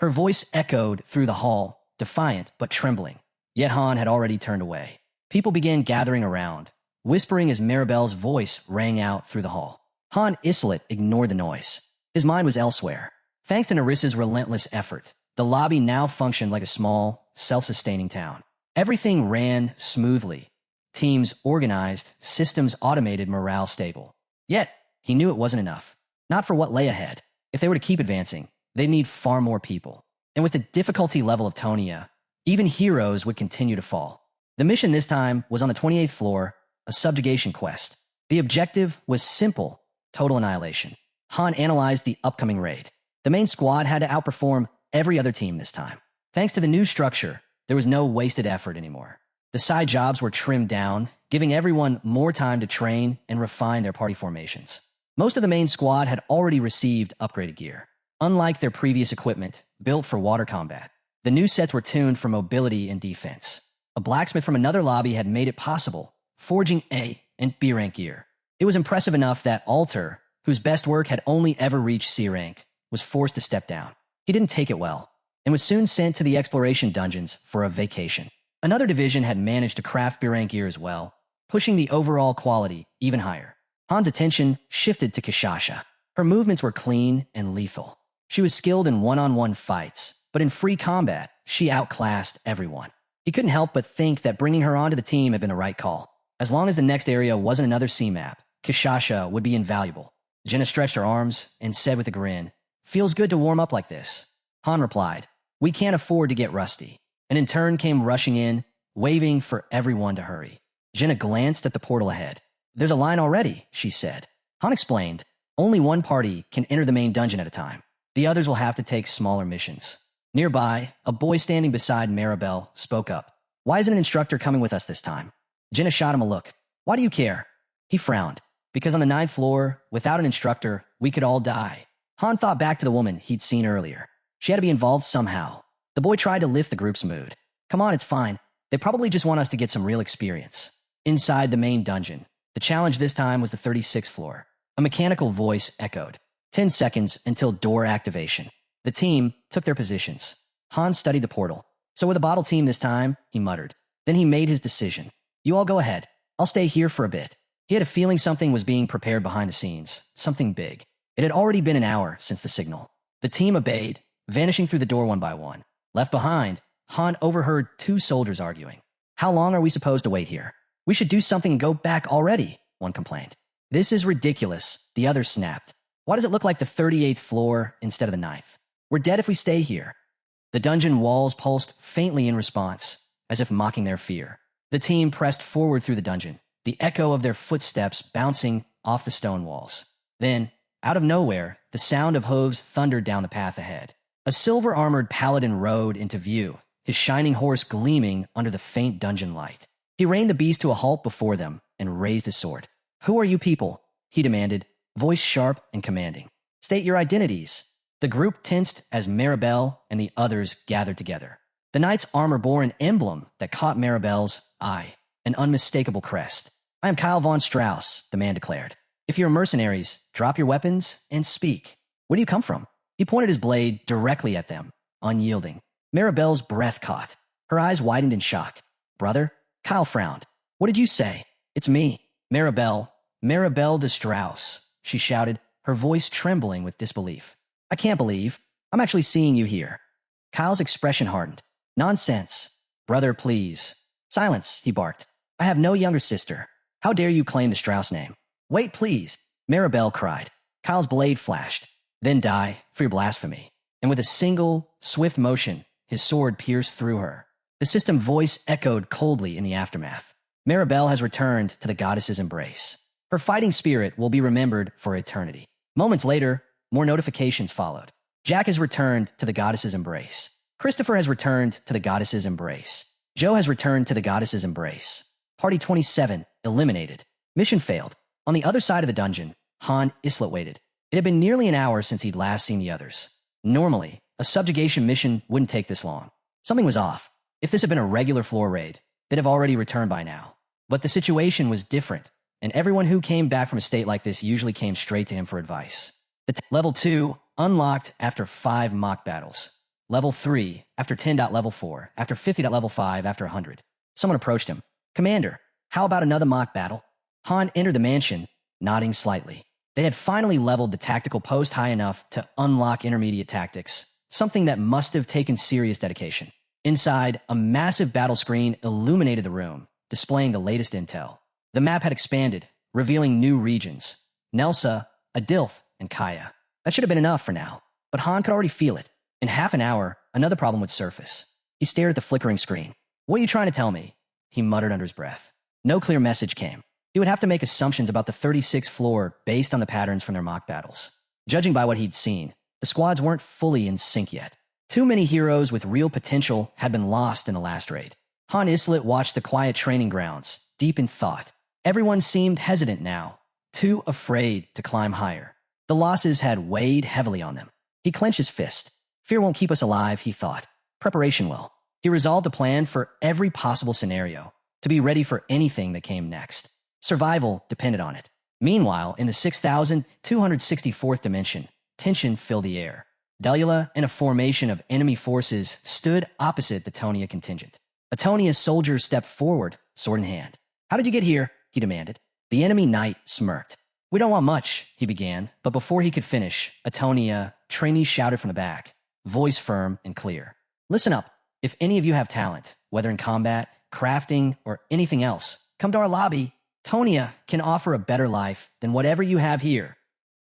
Her voice echoed through the hall, defiant but trembling. Yet Han had already turned away. People began gathering around, whispering as Maribel's voice rang out through the hall. Han Islet ignored the noise. His mind was elsewhere. Thanks to Nerissa's relentless effort, the lobby now functioned like a small, self-sustaining town. Everything ran smoothly. Teams organized, systems automated, morale stable. Yet, he knew it wasn't enough. Not for what lay ahead. If they were to keep advancing, they'd need far more people. And with the difficulty level of Tonia, even heroes would continue to fall. The mission this time was on the 28th floor, a subjugation quest. The objective was simple, total annihilation. Han analyzed the upcoming raid. The main squad had to outperform every other team this time. Thanks to the new structure, there was no wasted effort anymore. The side jobs were trimmed down, giving everyone more time to train and refine their party formations. Most of the main squad had already received upgraded gear. Unlike their previous equipment, built for water combat, the new sets were tuned for mobility and defense. A blacksmith from another lobby had made it possible, forging A and B rank gear. It was impressive enough that Alter, whose best work had only ever reached C rank, was forced to step down. He didn't take it well, and was soon sent to the exploration dungeons for a vacation. Another division had managed to craft B rank gear as well, pushing the overall quality even higher. Han's attention shifted to Kishasha. Her movements were clean and lethal. She was skilled in one-on-one fights, but in free combat, she outclassed everyone. He couldn't help but think that bringing her onto the team had been the right call. As long as the next area wasn't another C-map, Kishasha would be invaluable. Jenna stretched her arms and said with a grin, "Feels good to warm up like this." Han replied, "We can't afford to get rusty," and in turn came rushing in, waving for everyone to hurry. Jenna glanced at the portal ahead. "There's a line already," she said. Han explained, "Only one party can enter the main dungeon at a time. The others will have to take smaller missions." Nearby, a boy standing beside Maribel spoke up. "Why isn't an instructor coming with us this time?" Jenna shot him a look. "Why do you care?" He frowned. "Because on the 9th floor, without an instructor, we could all die." Han thought back to the woman he'd seen earlier. She had to be involved somehow. The boy tried to lift the group's mood. "Come on, it's fine. They probably just want us to get some real experience." Inside the main dungeon, the challenge this time was the 36th floor. A mechanical voice echoed. 10 seconds until door activation. The team took their positions. Han studied the portal. "So with a bottle team this time," he muttered. Then he made his decision. "You all go ahead. I'll stay here for a bit." He had a feeling something was being prepared behind the scenes. Something big. It had already been an hour since the signal. The team obeyed, vanishing through the door one by one. Left behind, Han overheard two soldiers arguing. "How long are we supposed to wait here? We should do something and go back already," one complained. "This is ridiculous," the other snapped. "Why does it look like the 38th floor instead of the 9th? We're dead if we stay here." The dungeon walls pulsed faintly in response, as if mocking their fear. The team pressed forward through the dungeon, the echo of their footsteps bouncing off the stone walls. Then, out of nowhere, the sound of hooves thundered down the path ahead. A silver-armored paladin rode into view, his shining horse gleaming under the faint dungeon light. He reined the beast to a halt before them and raised his sword. "Who are you people?" he demanded, voice sharp and commanding. "State your identities." The group tensed as Maribel and the others gathered together. The knight's armor bore an emblem that caught Maribel's eye, an unmistakable crest. "I am Kyle von Strauss," the man declared. "If you're mercenaries, drop your weapons and speak. Where do you come from?" He pointed his blade directly at them, unyielding. Maribel's breath caught. Her eyes widened in shock. "Brother?" Kyle frowned. "What did you say?" "It's me, Maribel de Strauss," she shouted, her voice trembling with disbelief. "I can't believe. I'm actually seeing you here." Kyle's expression hardened. "Nonsense. Brother, please." "Silence," he barked. "I have no younger sister. How dare you claim the Strauss name?" "Wait, please," Maribel cried. Kyle's blade flashed. "Then die for your blasphemy." And with a single, swift motion, his sword pierced through her. The system voice echoed coldly in the aftermath. "Maribel has returned to the goddess's embrace. Her fighting spirit will be remembered for eternity." Moments later, more notifications followed. "Jack has returned to the goddess's embrace. Christopher has returned to the goddess's embrace. Joe has returned to the goddess's embrace. Party 27 eliminated. Mission failed." On the other side of the dungeon, Han Islet waited. It had been nearly an hour since he'd last seen the others. Normally, a subjugation mission wouldn't take this long. Something was off. If this had been a regular floor raid, they'd have already returned by now. But the situation was different, and everyone who came back from a state like this usually came straight to him for advice. Level 2 unlocked after 5 mock battles. Level 3 after 10. Level 4 after 50. Level 5 after 100. Someone approached him. Commander, how about another mock battle? Han entered the mansion, nodding slightly. They had finally leveled the tactical post high enough to unlock intermediate tactics, something that must have taken serious dedication. Inside, a massive battle screen illuminated the room, displaying the latest intel. The map had expanded, revealing new regions. Nelsa, Adilth, and Kaya. That should have been enough for now, but Han could already feel it. In half an hour, another problem would surface. He stared at the flickering screen. "What are you trying to tell me?" he muttered under his breath. No clear message came. He would have to make assumptions about the 36th floor based on the patterns from their mock battles. Judging by what he'd seen, the squads weren't fully in sync yet. Too many heroes with real potential had been lost in the last raid. Han Islet watched the quiet training grounds, deep in thought. Everyone seemed hesitant now, too afraid to climb higher. The losses had weighed heavily on them. He clenched his fist. Fear won't keep us alive, he thought. Preparation will. He resolved a plan for every possible scenario, to be ready for anything that came next. Survival depended on it. Meanwhile, in the 6,264th dimension, tension filled the air. Delula and a formation of enemy forces stood opposite the Tonia contingent. A Tonia soldier stepped forward, sword in hand. "How did you get here?" he demanded. The enemy knight smirked. "We don't want much," he began, but before he could finish, a Tonia trainee shouted from the back, voice firm and clear. "Listen up. If any of you have talent, whether in combat, crafting, or anything else, come to our lobby. Tonia can offer a better life than whatever you have here."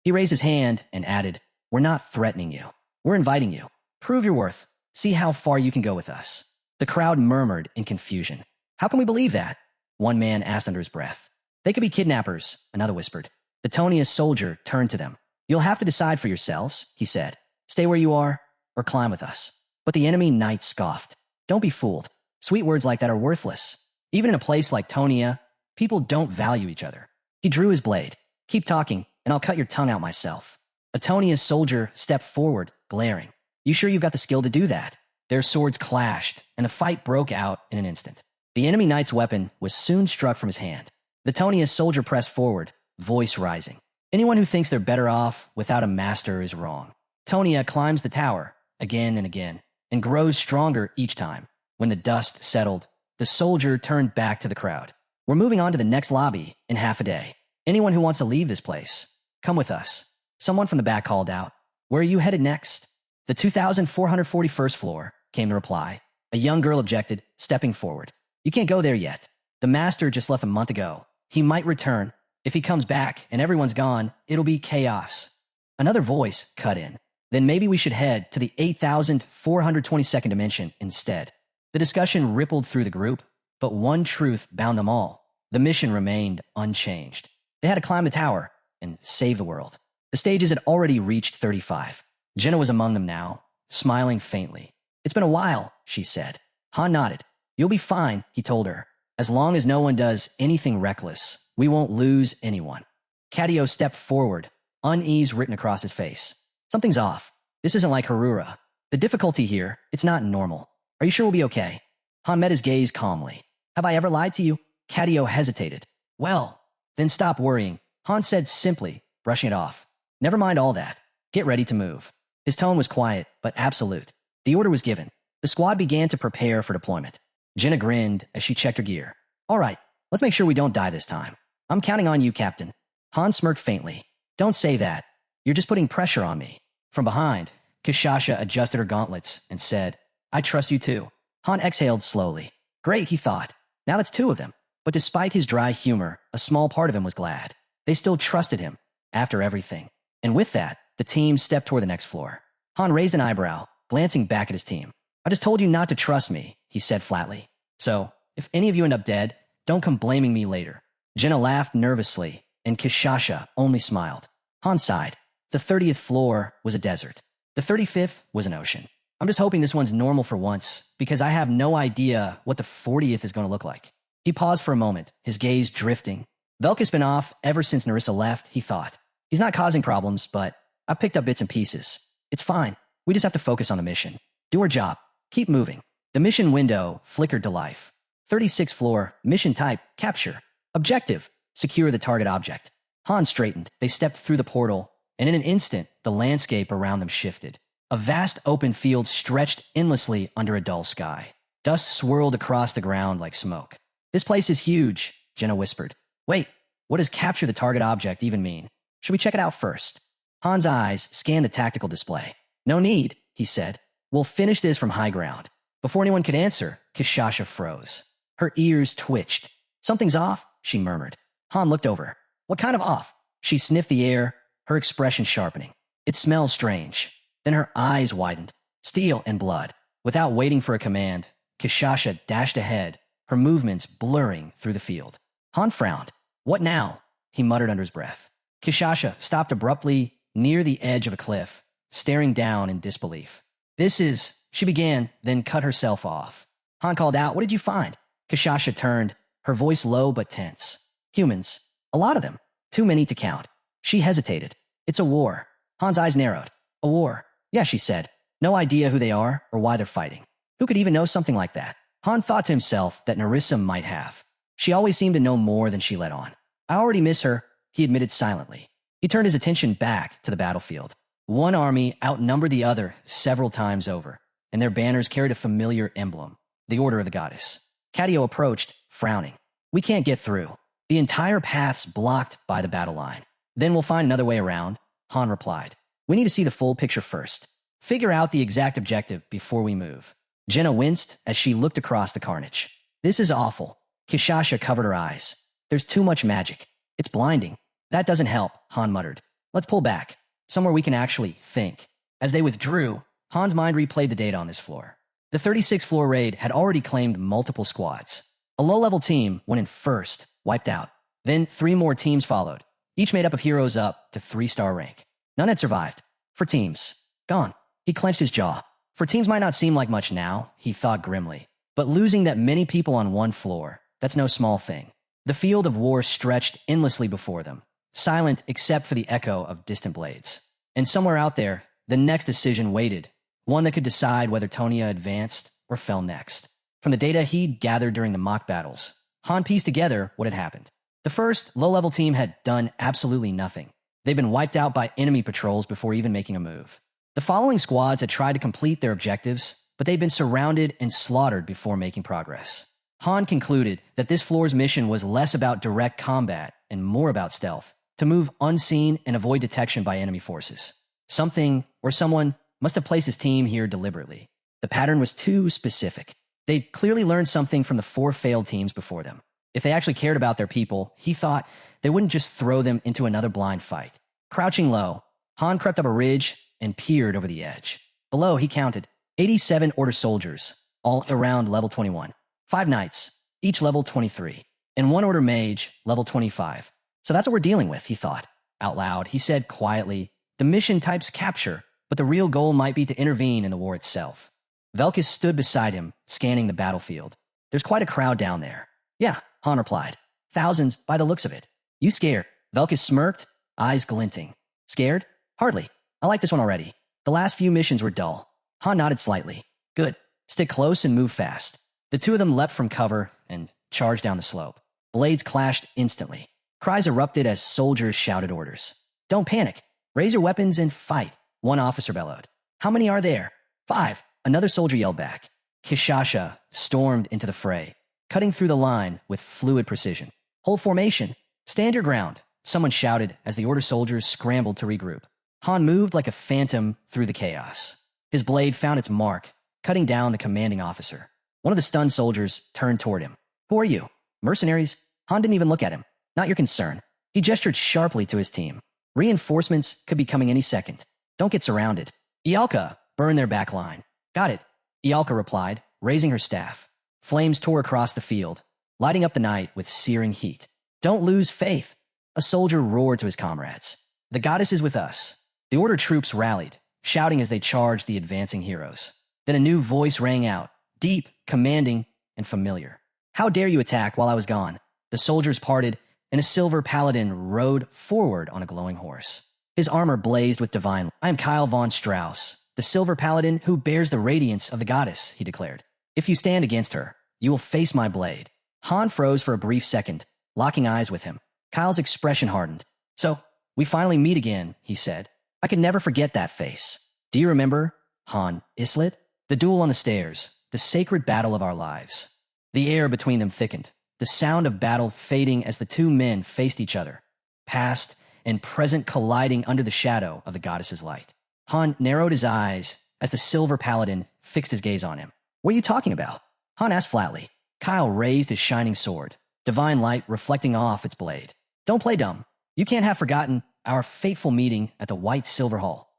He raised his hand and added, "We're not threatening you. We're inviting you. Prove your worth. See how far you can go with us." The crowd murmured in confusion. "How can we believe that?" one man asked under his breath. "They could be kidnappers," another whispered. The Tonia soldier turned to them. "You'll have to decide for yourselves," he said. "Stay where you are, or climb with us." But the enemy knight scoffed. "Don't be fooled. Sweet words like that are worthless. Even in a place like Tonia, people don't value each other." He drew his blade. "Keep talking, and I'll cut your tongue out myself." A Tonia soldier stepped forward, glaring. "You sure you've got the skill to do that?" Their swords clashed, and the fight broke out in an instant. The enemy knight's weapon was soon struck from his hand. The Tonia soldier pressed forward, voice rising. "Anyone who thinks they're better off without a master is wrong." Tonia climbs the tower, again and again, and grows stronger each time. When the dust settled, the soldier turned back to the crowd. "We're moving on to the next lobby in half a day. Anyone who wants to leave this place, come with us." Someone from the back called out, "Where are you headed next?" "The 2,441st floor," came the reply. A young girl objected, stepping forward. "You can't go there yet. The master just left a month ago. He might return. If he comes back and everyone's gone, it'll be chaos." Another voice cut in. "Then maybe we should head to the 8,422nd dimension instead." The discussion rippled through the group, but one truth bound them all. The mission remained unchanged. They had to climb the tower and save the world. The stages had already reached 35. Jenna was among them now, smiling faintly. "It's been a while," she said. Han nodded. "You'll be fine," he told her. "As long as no one does anything reckless, we won't lose anyone." Cadio stepped forward, unease written across his face. "Something's off. This isn't like Harura. The difficulty here, it's not normal. Are you sure we'll be okay?" Han met his gaze calmly. "Have I ever lied to you?" Cadio hesitated. "Well, then stop worrying," Han said simply, brushing it off. "Never mind all that. Get ready to move." His tone was quiet, but absolute. The order was given. The squad began to prepare for deployment. Jenna grinned as she checked her gear. "All right, let's make sure we don't die this time. I'm counting on you, Captain." Han smirked faintly. "Don't say that. You're just putting pressure on me." From behind, Kishasha adjusted her gauntlets and said, "I trust you too." Han exhaled slowly. Great, he thought. Now that's two of them. But despite his dry humor, a small part of him was glad. They still trusted him, after everything. And with that, the team stepped toward the next floor. Han raised an eyebrow, glancing back at his team. "I just told you not to trust me," he said flatly. "So, if any of you end up dead, don't come blaming me later." Jenna laughed nervously, and Kishasha only smiled. Han sighed. The 30th floor was a desert. The 35th was an ocean. "I'm just hoping this one's normal for once, because I have no idea what the 40th is going to look like." He paused for a moment, his gaze drifting. Velka's been off ever since Narissa left, he thought. He's not causing problems, but I've picked up bits and pieces. It's fine. We just have to focus on the mission. Do our job. Keep moving. The mission window flickered to life. 36th floor, mission type, capture. Objective, secure the target object. Han straightened. They stepped through the portal, and in an instant, the landscape around them shifted. A vast open field stretched endlessly under a dull sky. Dust swirled across the ground like smoke. This place is huge, Jenna whispered. Wait, what does capture the target object even mean? Should we check it out first? Han's eyes scanned the tactical display. No need, he said. We'll finish this from high ground. Before anyone could answer, Kishasha froze. Her ears twitched. Something's off, she murmured. Han looked over. What kind of off? She sniffed the air, her expression sharpening. It smells strange. Then her eyes widened. Steel and blood. Without waiting for a command, Kishasha dashed ahead, her movements blurring through the field. Han frowned. What now? He muttered under his breath. Kishasha stopped abruptly near the edge of a cliff, staring down in disbelief. This is... She began, then cut herself off. Han called out, What did you find? Kishasha turned, her voice low but tense. Humans. A lot of them. Too many to count. She hesitated. It's a war. Han's eyes narrowed. A war. Yeah, she said. No idea who they are or why they're fighting. Who could even know something like that? Han thought to himself that Narissa might have. She always seemed to know more than she let on. I already miss her, he admitted silently. He turned his attention back to the battlefield. One army outnumbered the other several times over, and their banners carried a familiar emblem, the Order of the Goddess. Cadio approached, frowning. We can't get through. The entire path's blocked by the battle line. Then we'll find another way around, Han replied. We need to see the full picture first. Figure out the exact objective before we move. Jenna winced as she looked across the carnage. This is awful. Kishasha covered her eyes. There's too much magic. It's blinding. That doesn't help, Han muttered. Let's pull back. Somewhere we can actually think. As they withdrew, Han's mind replayed the data on this floor. The 36th floor raid had already claimed multiple squads. A low-level team went in first, wiped out. Then 3 more teams followed, each made up of heroes up to 3-star rank. None had survived. For teams. Gone. He clenched his jaw. For teams might not seem like much now, he thought grimly. But losing that many people on one floor, that's no small thing. The field of war stretched endlessly before them, silent except for the echo of distant blades. And somewhere out there, the next decision waited, one that could decide whether Tonia advanced or fell next. From the data he'd gathered during the mock battles, Han pieced together what had happened. The first, low-level team had done absolutely nothing. They'd been wiped out by enemy patrols before even making a move. The following squads had tried to complete their objectives, but they'd been surrounded and slaughtered before making progress. Han concluded that this floor's mission was less about direct combat and more about stealth, to move unseen and avoid detection by enemy forces. Something or someone must have placed his team here deliberately. The pattern was too specific. They'd clearly learned something from the 4 failed teams before them. If they actually cared about their people, he thought they wouldn't just throw them into another blind fight. Crouching low, Han crept up a ridge and peered over the edge. Below, he counted 87 Order soldiers, all around level 21. 5 knights, each level 23, and 1 Order mage, level 25. So that's what we're dealing with, he thought. Out loud, he said quietly, the mission type's capture, but the real goal might be to intervene in the war itself. Velkus stood beside him, scanning the battlefield. There's quite a crowd down there. Yeah, Han replied. Thousands by the looks of it. You scared? Velkus smirked, eyes glinting. Scared? Hardly. I like this one already. The last few missions were dull. Han nodded slightly. Good. Stick close and move fast. The 2 of them leapt from cover and charged down the slope. Blades clashed instantly. Cries erupted as soldiers shouted orders. Don't panic. Raise your weapons and fight, one officer bellowed. How many are there? 5, another soldier yelled back. Kishasha stormed into the fray, cutting through the line with fluid precision. Hold formation. Stand your ground, someone shouted as the Order soldiers scrambled to regroup. Han moved like a phantom through the chaos. His blade found its mark, cutting down the commanding officer. One of the stunned soldiers turned toward him. Who are you? Mercenaries? Han didn't even look at him. Not your concern. He gestured sharply to his team. Reinforcements could be coming any second. Don't get surrounded. Ialka, burn their back line. Got it, Ialka replied, raising her staff. Flames tore across the field, lighting up the night with searing heat. Don't lose faith, a soldier roared to his comrades. The goddess is with us. The Order troops rallied, shouting as they charged the advancing heroes. Then a new voice rang out, deep, commanding, and familiar. How dare you attack while I was gone? The soldiers parted, and a silver paladin rode forward on a glowing horse. His armor blazed with divine. I am Kyle von Strauss, the silver paladin who bears the radiance of the goddess, he declared. If you stand against her, you will face my blade. Han froze for a brief second, locking eyes with him. Kyle's expression hardened. So, we finally meet again, he said. I could never forget that face. Do you remember, Han Islet? The duel on the stairs, the sacred battle of our lives. The air between them thickened. the sound of battle fading as the two men faced each other, past and present colliding under the shadow of the goddess's light. Han narrowed his eyes as the silver paladin fixed his gaze on him. "What are you talking about?" Han asked flatly. Kyle raised his shining sword, divine light reflecting off its blade. "Don't play dumb. You can't have forgotten our fateful meeting at the White Silver Hall."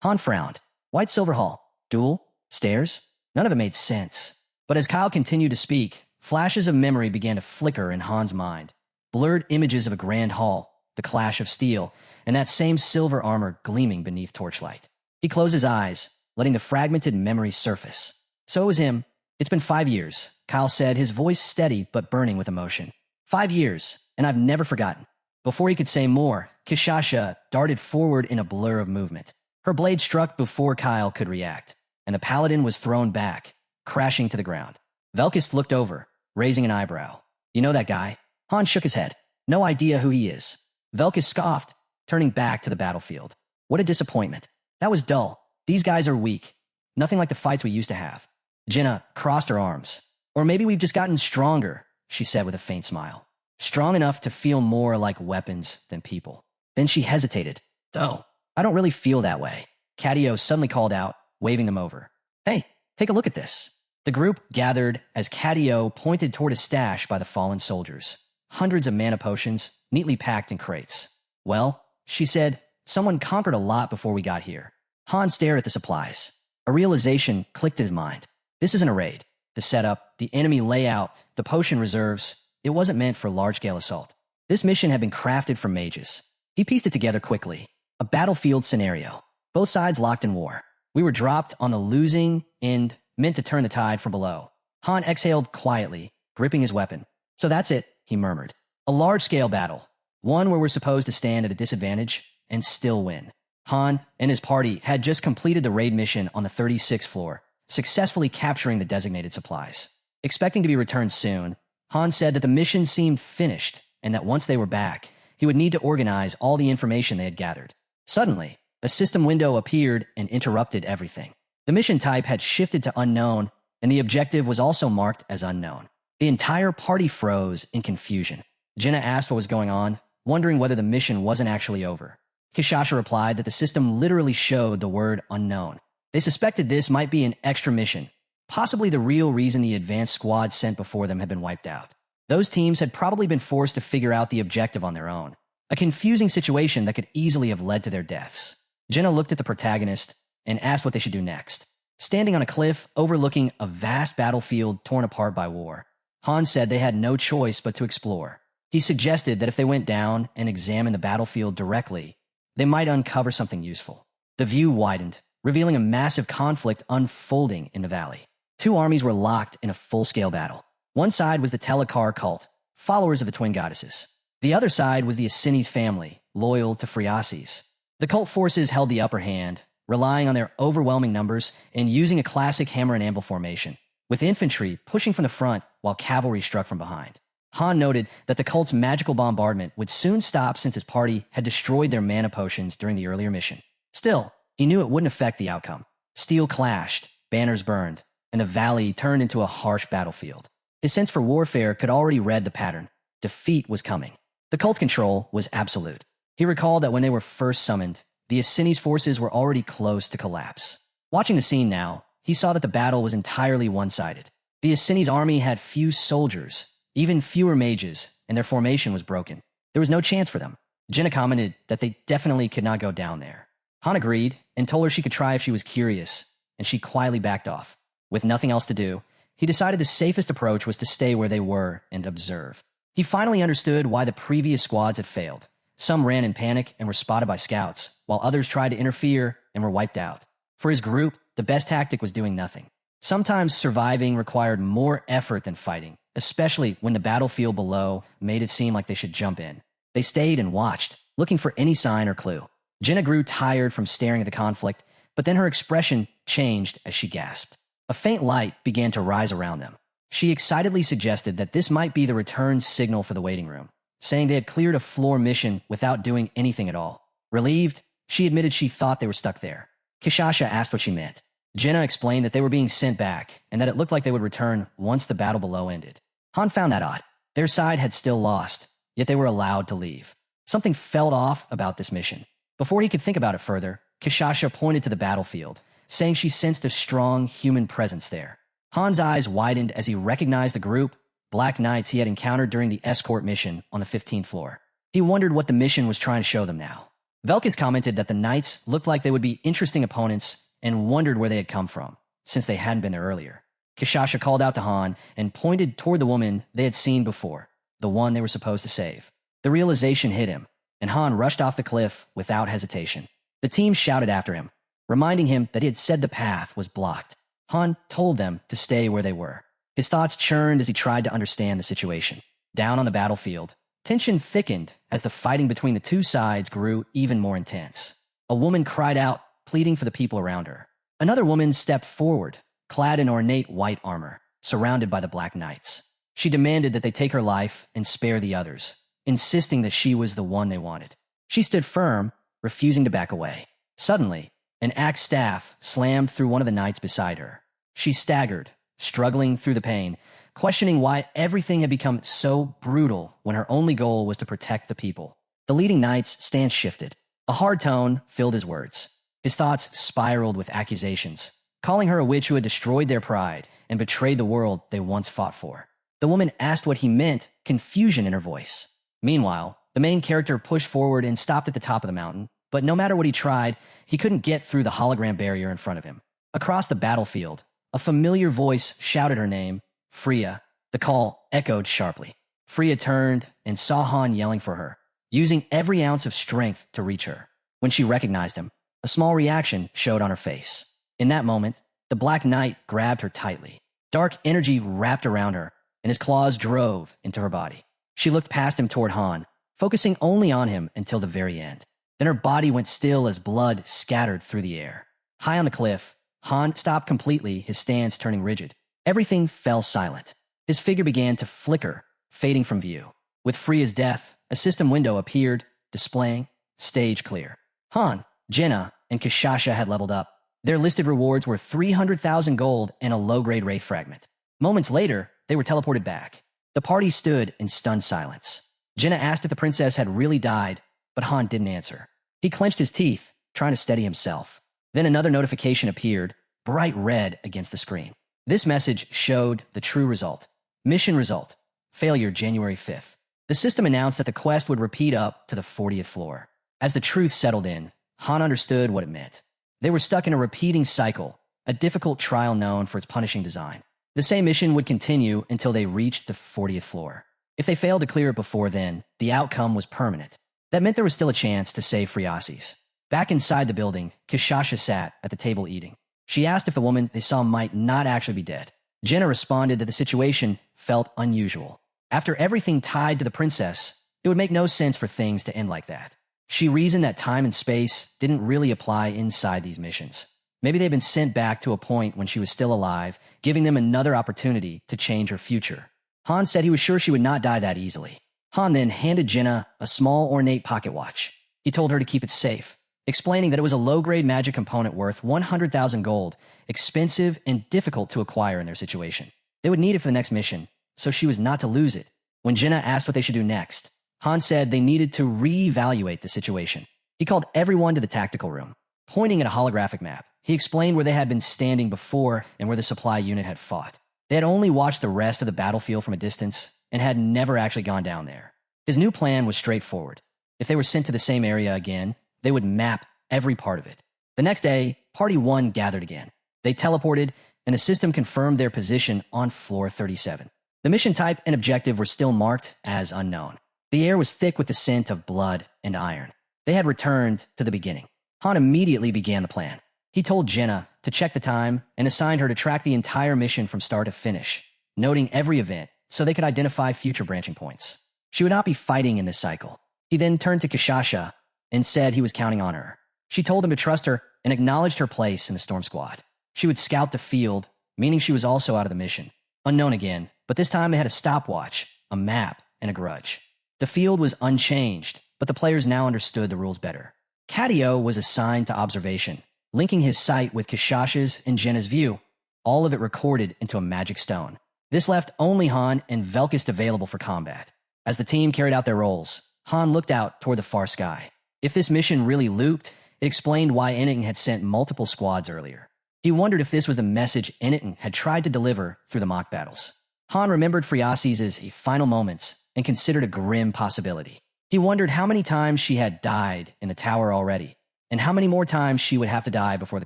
Han frowned. White Silver Hall? Duel? Stairs? None of it made sense. But as Kyle continued to speak, flashes of memory began to flicker in Han's mind. Blurred images of a grand hall, the clash of steel, and that same silver armor gleaming beneath torchlight. He closed his eyes, letting the fragmented memories surface. "So it was him. It's been 5 years," Kyle said, his voice steady but burning with emotion. 5 years, and I've never forgotten." Before he could say more, Kishasha darted forward in a blur of movement. Her blade struck before Kyle could react, and the paladin was thrown back, crashing to the ground. Velkis looked over, raising an eyebrow. "You know that guy?" Han shook his head. "No idea who he is." Velkis scoffed, turning back to the battlefield. "What a disappointment. That was dull. These guys are weak. Nothing like the fights we used to have." Jenna crossed her arms. "Or maybe we've just gotten stronger," she said with a faint smile. "Strong enough to feel more like weapons than people." Then she hesitated. "Though, I don't really feel that way." Cadio suddenly called out, waving them over. "Hey, take a look at this." The group gathered as Cadio pointed toward a stash by the fallen soldiers. Hundreds of mana potions, neatly packed in crates. "Well," she said, "someone conquered a lot before we got here." Han stared at the supplies. A realization clicked his mind. This isn't a raid. The setup, the enemy layout, the potion reserves, it wasn't meant for large-scale assault. This mission had been crafted for mages. He pieced it together quickly. A battlefield scenario. Both sides locked in war. We were dropped on the losing end, meant to turn the tide from below. Han exhaled quietly, gripping his weapon. "So that's it," he murmured. "A large-scale battle. One where we're supposed to stand at a disadvantage and still win." Han and his party had just completed the raid mission on the 36th floor, successfully capturing the designated supplies. Expecting to be returned soon, Han said that the mission seemed finished and that once they were back, he would need to organize all the information they had gathered. Suddenly, a system window appeared and interrupted everything. The mission type had shifted to unknown, and the objective was also marked as unknown. The entire party froze in confusion. Jenna asked what was going on, wondering whether the mission wasn't actually over. Kishasha replied that the system literally showed the word unknown. They suspected this might be an extra mission, possibly the real reason the advanced squad sent before them had been wiped out. Those teams had probably been forced to figure out the objective on their own. A confusing situation that could easily have led to their deaths. Jenna looked at the protagonist and asked what they should do next. Standing on a cliff overlooking a vast battlefield torn apart by war, Han said they had no choice but to explore. He suggested that if they went down and examined the battlefield directly, they might uncover something useful. The view widened, revealing a massive conflict unfolding in the valley. Two armies were locked in a full-scale battle. One side was the Telekar cult, followers of the twin goddesses. The other side was the Asini's family, loyal to Phriases. The cult forces held the upper hand, relying on their overwhelming numbers and using a classic hammer and anvil formation, with infantry pushing from the front while cavalry struck from behind. Han noted that the cult's magical bombardment would soon stop since his party had destroyed their mana potions during the earlier mission. Still, he knew it wouldn't affect the outcome. Steel clashed, banners burned, and the valley turned into a harsh battlefield. His sense for warfare could already read the pattern. Defeat was coming. The cult's control was absolute. He recalled that when they were first summoned, the Asini's forces were already close to collapse. Watching the scene now, he saw that the battle was entirely one-sided. The Asini's army had few soldiers, even fewer mages, and their formation was broken. There was no chance for them. Jenna commented that they definitely could not go down there. Han agreed and told her she could try if she was curious, and she quietly backed off. With nothing else to do, he decided the safest approach was to stay where they were and observe. He finally understood why the previous squads had failed. Some ran in panic and were spotted by scouts, while others tried to interfere and were wiped out. For his group, the best tactic was doing nothing. Sometimes surviving required more effort than fighting, especially when the battlefield below made it seem like they should jump in. They stayed and watched, looking for any sign or clue. Jenna grew tired from staring at the conflict, but then her expression changed as she gasped. A faint light began to rise around them. She excitedly suggested that this might be the return signal for the waiting room, saying they had cleared a floor mission without doing anything at all. Relieved, she admitted she thought they were stuck there. Kishasha asked what she meant. Jenna explained that they were being sent back and that it looked like they would return once the battle below ended. Han found that odd. Their side had still lost, yet they were allowed to leave. Something felt off about this mission. Before he could think about it further, Kishasha pointed to the battlefield, saying she sensed a strong human presence there. Han's eyes widened as he recognized the group, Black Knights he had encountered during the escort mission on the 15th floor. He wondered what the mission was trying to show them now. Velkus commented that the Knights looked like they would be interesting opponents and wondered where they had come from, since they hadn't been there earlier. Kishasha called out to Han and pointed toward the woman they had seen before, the one they were supposed to save. The realization hit him, and Han rushed off the cliff without hesitation. The team shouted after him, reminding him that he had said the path was blocked. Han told them to stay where they were. His thoughts churned as he tried to understand the situation. Down on the battlefield, tension thickened as the fighting between the two sides grew even more intense. A woman cried out, pleading for the people around her. Another woman stepped forward, clad in ornate white armor, surrounded by the Black Knights. She demanded that they take her life and spare the others, insisting that she was the one they wanted. She stood firm, refusing to back away. Suddenly, an axe staff slammed through one of the knights beside her. She staggered, struggling through the pain, questioning why everything had become so brutal when her only goal was to protect the people. The leading knight's stance shifted. A hard tone filled his words. His thoughts spiraled with accusations, calling her a witch who had destroyed their pride and betrayed the world they once fought for. The woman asked what he meant, confusion in her voice. Meanwhile, the main character pushed forward and stopped at the top of the mountain, but no matter what he tried, he couldn't get through the hologram barrier in front of him. Across the battlefield, a familiar voice shouted her name, Freya. The call echoed sharply. Freya turned and saw Han yelling for her, using every ounce of strength to reach her. When she recognized him, a small reaction showed on her face. In that moment, the Black Knight grabbed her tightly. Dark energy wrapped around her, and his claws drove into her body. She looked past him toward Han, focusing only on him until the very end. Then her body went still as blood scattered through the air. High on the cliff, Han stopped completely, his stance turning rigid. Everything fell silent. His figure began to flicker, fading from view. With Freya's death, a system window appeared, displaying stage clear. Han, Jenna, and Kishasha had leveled up. Their listed rewards were 300,000 gold and a low-grade wraith fragment. Moments later, they were teleported back. The party stood in stunned silence. Jenna asked if the princess had really died, but Han didn't answer. He clenched his teeth, trying to steady himself. Then another notification appeared, bright red against the screen. This message showed the true result. Mission result. Failure January 5th. The system announced that the quest would repeat up to the 40th floor. As the truth settled in, Han understood what it meant. They were stuck in a repeating cycle, a difficult trial known for its punishing design. The same mission would continue until they reached the 40th floor. If they failed to clear it before then, the outcome was permanent. That meant there was still a chance to save Friasis. Back inside the building, Kishasha sat at the table eating. She asked if the woman they saw might not actually be dead. Jenna responded that the situation felt unusual. After everything tied to the princess, it would make no sense for things to end like that. She reasoned that time and space didn't really apply inside these missions. Maybe they'd been sent back to a point when she was still alive, giving them another opportunity to change her future. Han said he was sure she would not die that easily. Han then handed Jenna a small ornate pocket watch. He told her to keep it safe, explaining that it was a low-grade magic component worth 100,000 gold, expensive and difficult to acquire in their situation. They would need it for the next mission, so she was not to lose it. When Jenna asked what they should do next, Han said they needed to re-evaluate the situation. He called everyone to the tactical room. Pointing at a holographic map, he explained where they had been standing before and where the supply unit had fought. They had only watched the rest of the battlefield from a distance and had never actually gone down there. His new plan was straightforward. If they were sent to the same area again, they would map every part of it. The next day, Party 1 gathered again. They teleported, and the system confirmed their position on floor 37. The mission type and objective were still marked as unknown. The air was thick with the scent of blood and iron. They had returned to the beginning. Han immediately began the plan. He told Jenna to check the time and assigned her to track the entire mission from start to finish, noting every event so they could identify future branching points. She would not be fighting in this cycle. He then turned to Kishasha and said he was counting on her. She told him to trust her and acknowledged her place in the Storm Squad. She would scout the field, meaning she was also out of the mission. Unknown again, but this time they had a stopwatch, a map, and a grudge. The field was unchanged, but the players now understood the rules better. Cadio was assigned to observation, linking his sight with Kishasha's and Jenna's view, all of it recorded into a magic stone. This left only Han and Velkist available for combat. As the team carried out their roles, Han looked out toward the far sky. If this mission really looped, it explained why Eniton had sent multiple squads earlier. He wondered if this was the message Eniton had tried to deliver through the mock battles. Han remembered Friasi's final moments and considered a grim possibility. He wondered how many times she had died in the tower already, and how many more times she would have to die before the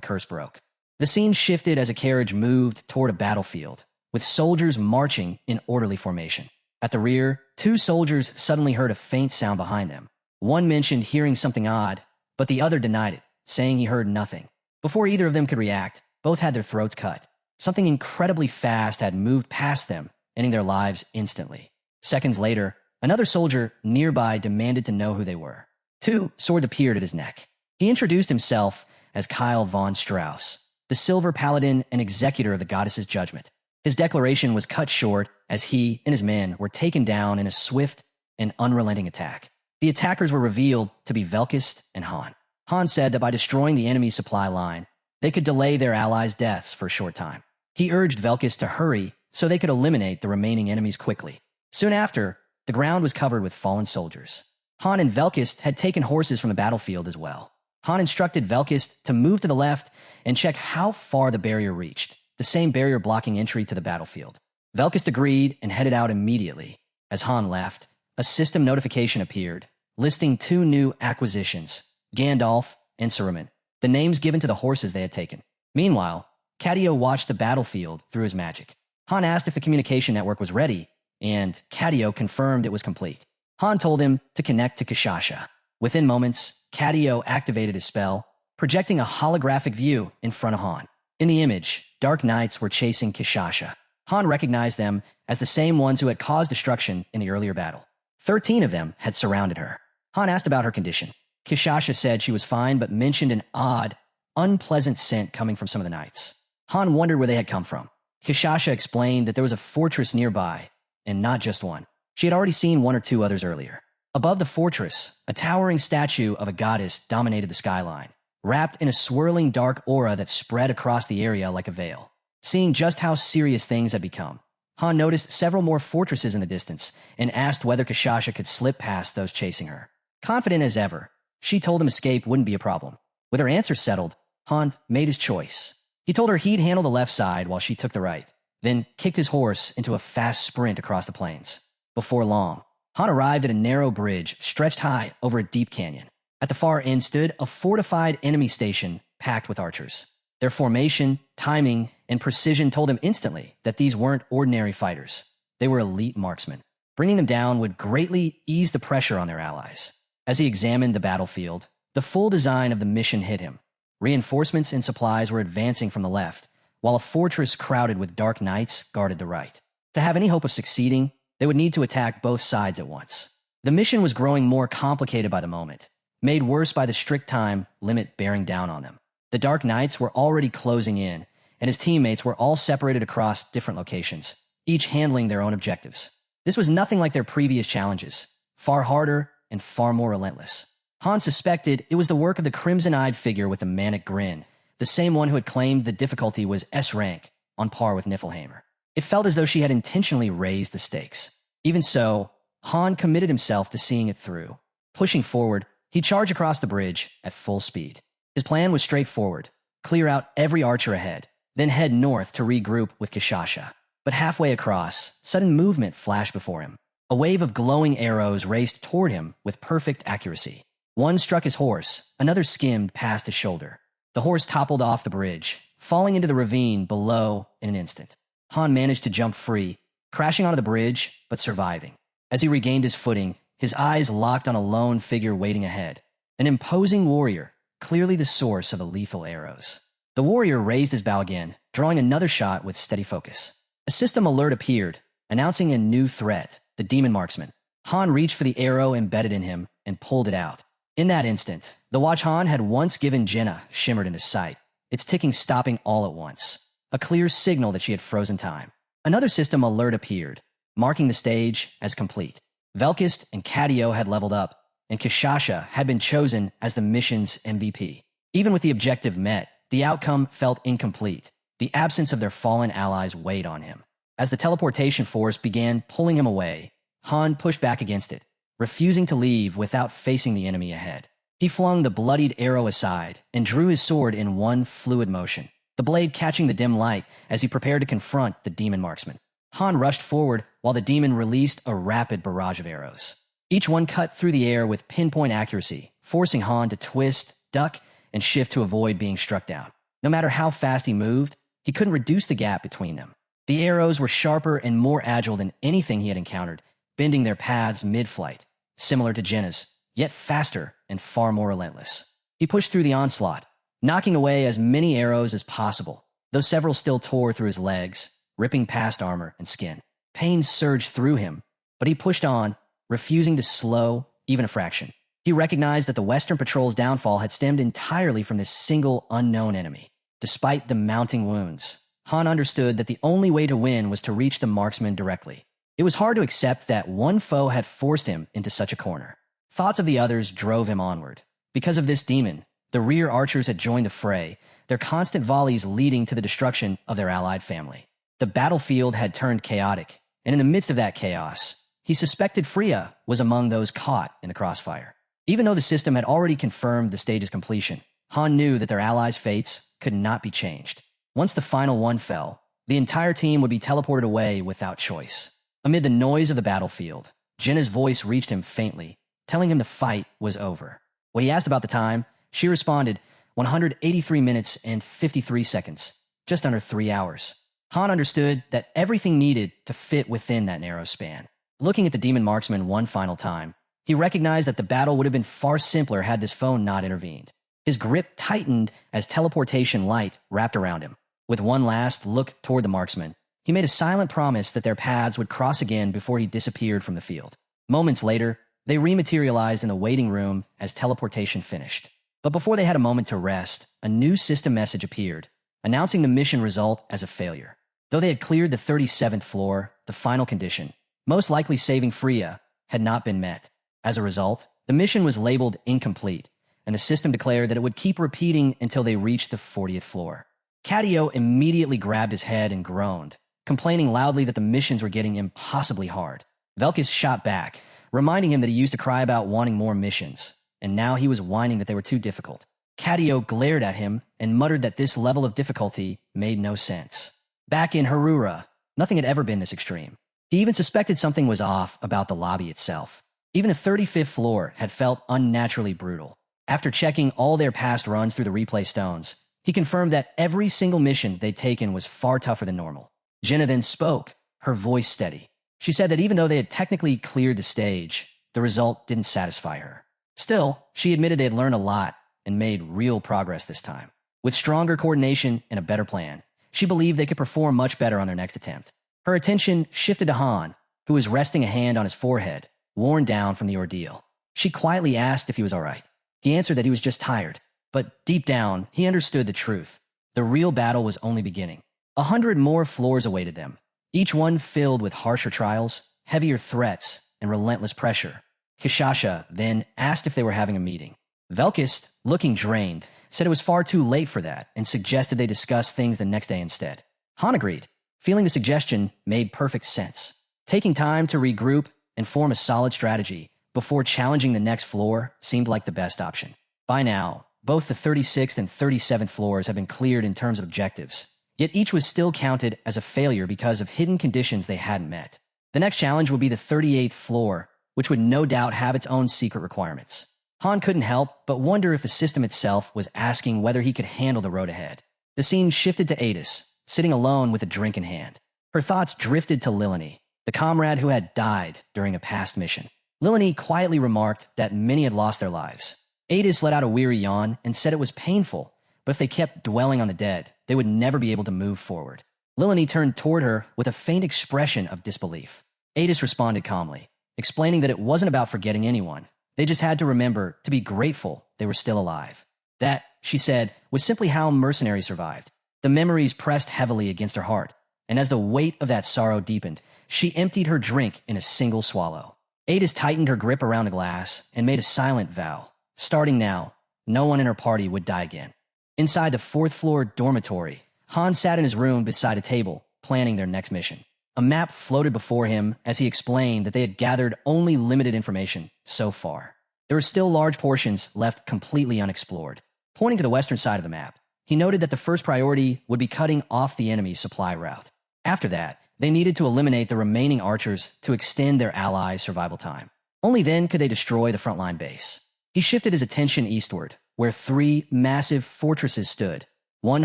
curse broke. The scene shifted as a carriage moved toward a battlefield, with soldiers marching in orderly formation. At the rear, two soldiers suddenly heard a faint sound behind them. One mentioned hearing something odd, but the other denied it, saying he heard nothing. Before either of them could react, both had their throats cut. Something incredibly fast had moved past them, ending their lives instantly. Seconds later, another soldier nearby demanded to know who they were. Two swords appeared at his neck. He introduced himself as Kyle von Strauss, the Silver Paladin and executor of the goddess's judgment. His declaration was cut short as he and his men were taken down in a swift and unrelenting attack. The attackers were revealed to be Velkist and Han. Han said that by destroying the enemy supply line, they could delay their allies' deaths for a short time. He urged Velkist to hurry so they could eliminate the remaining enemies quickly. Soon after, the ground was covered with fallen soldiers. Han and Velkist had taken horses from the battlefield as well. Han instructed Velkist to move to the left and check how far the barrier reached, the same barrier blocking entry to the battlefield. Velkist agreed and headed out immediately. As Han left, a system notification appeared, listing two new acquisitions, Gandalf and Saruman, the names given to the horses they had taken. Meanwhile, Cadio watched the battlefield through his magic. Han asked if the communication network was ready, and Cadio confirmed it was complete. Han told him to connect to Kishasha. Within moments, Cadio activated his spell, projecting a holographic view in front of Han. In the image, dark knights were chasing Kishasha. Han recognized them as the same ones who had caused destruction in the earlier battle. 13 of them had surrounded her. Han asked about her condition. Kishasha said she was fine, but mentioned an odd, unpleasant scent coming from some of the knights. Han wondered where they had come from. Kishasha explained that there was a fortress nearby, and not just one. She had already seen one or two others earlier. Above the fortress, a towering statue of a goddess dominated the skyline, wrapped in a swirling dark aura that spread across the area like a veil. Seeing just how serious things had become, Han noticed several more fortresses in the distance and asked whether Kishasha could slip past those chasing her. Confident as ever, she told him escape wouldn't be a problem. With her answer settled, Han made his choice. He told her he'd handle the left side while she took the right, then kicked his horse into a fast sprint across the plains. Before long, Han arrived at a narrow bridge stretched high over a deep canyon. At the far end stood a fortified enemy station packed with archers. Their formation, timing, and precision told him instantly that these weren't ordinary fighters. They were elite marksmen. Bringing them down would greatly ease the pressure on their allies. As he examined the battlefield, the full design of the mission hit him. Reinforcements and supplies were advancing from the left, while a fortress crowded with dark knights guarded the right. To have any hope of succeeding, they would need to attack both sides at once. The mission was growing more complicated by the moment, made worse by the strict time limit bearing down on them. The Dark Knights were already closing in, and his teammates were all separated across different locations, each handling their own objectives. This was nothing like their previous challenges, far harder and far more relentless. Han suspected it was the work of the crimson-eyed figure with the manic grin, the same one who had claimed the difficulty was S rank, on par with Niflheimer. It felt as though she had intentionally raised the stakes. Even so, Han committed himself to seeing it through. Pushing forward, he charged across the bridge at full speed. His plan was straightforward: clear out every archer ahead, then head north to regroup with Kishasha. But halfway across, sudden movement flashed before him. A wave of glowing arrows raced toward him with perfect accuracy. One struck his horse, another skimmed past his shoulder. The horse toppled off the bridge, falling into the ravine below in an instant. Han managed to jump free, crashing onto the bridge, but surviving. As he regained his footing, his eyes locked on a lone figure waiting ahead. An imposing warrior, clearly the source of the lethal arrows. The warrior raised his bow again, drawing another shot with steady focus. A system alert appeared, announcing a new threat, the demon marksman. Han reached for the arrow embedded in him and pulled it out. In that instant, the watch Han had once given Jenna shimmered into sight, its ticking stopping all at once. A clear signal that she had frozen time. Another system alert appeared, marking the stage as complete. Velkist and Cadio had leveled up, and Kishasha had been chosen as the mission's MVP. Even with the objective met, the outcome felt incomplete. The absence of their fallen allies weighed on him. As the teleportation force began pulling him away, Han pushed back against it, refusing to leave without facing the enemy ahead. He flung the bloodied arrow aside and drew his sword in one fluid motion, the blade catching the dim light as he prepared to confront the demon marksman. Han rushed forward while the demon released a rapid barrage of arrows. Each one cut through the air with pinpoint accuracy, forcing Han to twist, duck, and shift to avoid being struck down. No matter how fast he moved, he couldn't reduce the gap between them. The arrows were sharper and more agile than anything he had encountered, bending their paths mid-flight, similar to Jenna's, yet faster and far more relentless. He pushed through the onslaught, knocking away as many arrows as possible, though several still tore through his legs, ripping past armor and skin. Pain surged through him, but he pushed on, refusing to slow even a fraction. He recognized that the Western Patrol's downfall had stemmed entirely from this single unknown enemy. Despite the mounting wounds, Han understood that the only way to win was to reach the marksman directly. It was hard to accept that one foe had forced him into such a corner. Thoughts of the others drove him onward. Because of this demon, the rear archers had joined the fray, their constant volleys leading to the destruction of their allied family. The battlefield had turned chaotic, and in the midst of that chaos, he suspected Freya was among those caught in the crossfire. Even though the system had already confirmed the stage's completion, Han knew that their allies' fates could not be changed. Once the final one fell, the entire team would be teleported away without choice. Amid the noise of the battlefield, Jenna's voice reached him faintly, telling him the fight was over. When he asked about the time, she responded, 183 minutes and 53 seconds, just under 3 hours. Han understood that everything needed to fit within that narrow span. Looking at the demon marksman one final time, he recognized that the battle would have been far simpler had this foe not intervened. His grip tightened as teleportation light wrapped around him. With one last look toward the marksman, he made a silent promise that their paths would cross again before he disappeared from the field. Moments later, they rematerialized in the waiting room as teleportation finished. But before they had a moment to rest, a new system message appeared, announcing the mission result as a failure. Though they had cleared the 37th floor, the final condition, most likely saving Freya, had not been met. As a result, the mission was labeled incomplete, and the system declared that it would keep repeating until they reached the 40th floor. Cadio immediately grabbed his head and groaned, complaining loudly that the missions were getting impossibly hard. Velkis shot back, reminding him that he used to cry about wanting more missions, and now he was whining that they were too difficult. Cadio glared at him and muttered that this level of difficulty made no sense. Back in Harura, nothing had ever been this extreme. He even suspected something was off about the lobby itself. Even the 35th floor had felt unnaturally brutal. After checking all their past runs through the replay stones, he confirmed that every single mission they'd taken was far tougher than normal. Jenna then spoke, her voice steady. She said that even though they had technically cleared the stage, the result didn't satisfy her. Still, she admitted they had learned a lot and made real progress this time. With stronger coordination and a better plan, she believed they could perform much better on their next attempt. Her attention shifted to Han, who was resting a hand on his forehead, worn down from the ordeal. She quietly asked if he was all right. He answered that he was just tired, but deep down, he understood the truth. The real battle was only beginning. 100 more floors awaited them, each one filled with harsher trials, heavier threats, and relentless pressure. Kishasha then asked if they were having a meeting. Velkist, looking drained, said it was far too late for that and suggested they discuss things the next day instead. Han agreed, feeling the suggestion made perfect sense. Taking time to regroup and form a solid strategy before challenging the next floor seemed like the best option. By now, both the 36th and 37th floors had been cleared in terms of objectives, yet each was still counted as a failure because of hidden conditions they hadn't met. The next challenge would be the 38th floor, which would no doubt have its own secret requirements. Han couldn't help but wonder if the system itself was asking whether he could handle the road ahead. The scene shifted to Adis, sitting alone with a drink in hand. Her thoughts drifted to Lilini, the comrade who had died during a past mission. Lilini quietly remarked that many had lost their lives. Adis let out a weary yawn and said it was painful, but if they kept dwelling on the dead, they would never be able to move forward. Lilini turned toward her with a faint expression of disbelief. Adis responded calmly, explaining that it wasn't about forgetting anyone. They just had to remember to be grateful they were still alive. That, she said, was simply how mercenaries survived. The memories pressed heavily against her heart, and as the weight of that sorrow deepened, she emptied her drink in a single swallow. Adis tightened her grip around the glass and made a silent vow. Starting now, no one in her party would die again. Inside the 4th floor dormitory, Han sat in his room beside a table, planning their next mission. A map floated before him as he explained that they had gathered only limited information so far. There were still large portions left completely unexplored. Pointing to the western side of the map, he noted that the first priority would be cutting off the enemy's supply route. After that, they needed to eliminate the remaining archers to extend their allies' survival time. Only then could they destroy the frontline base. He shifted his attention eastward, where 3 massive fortresses stood, one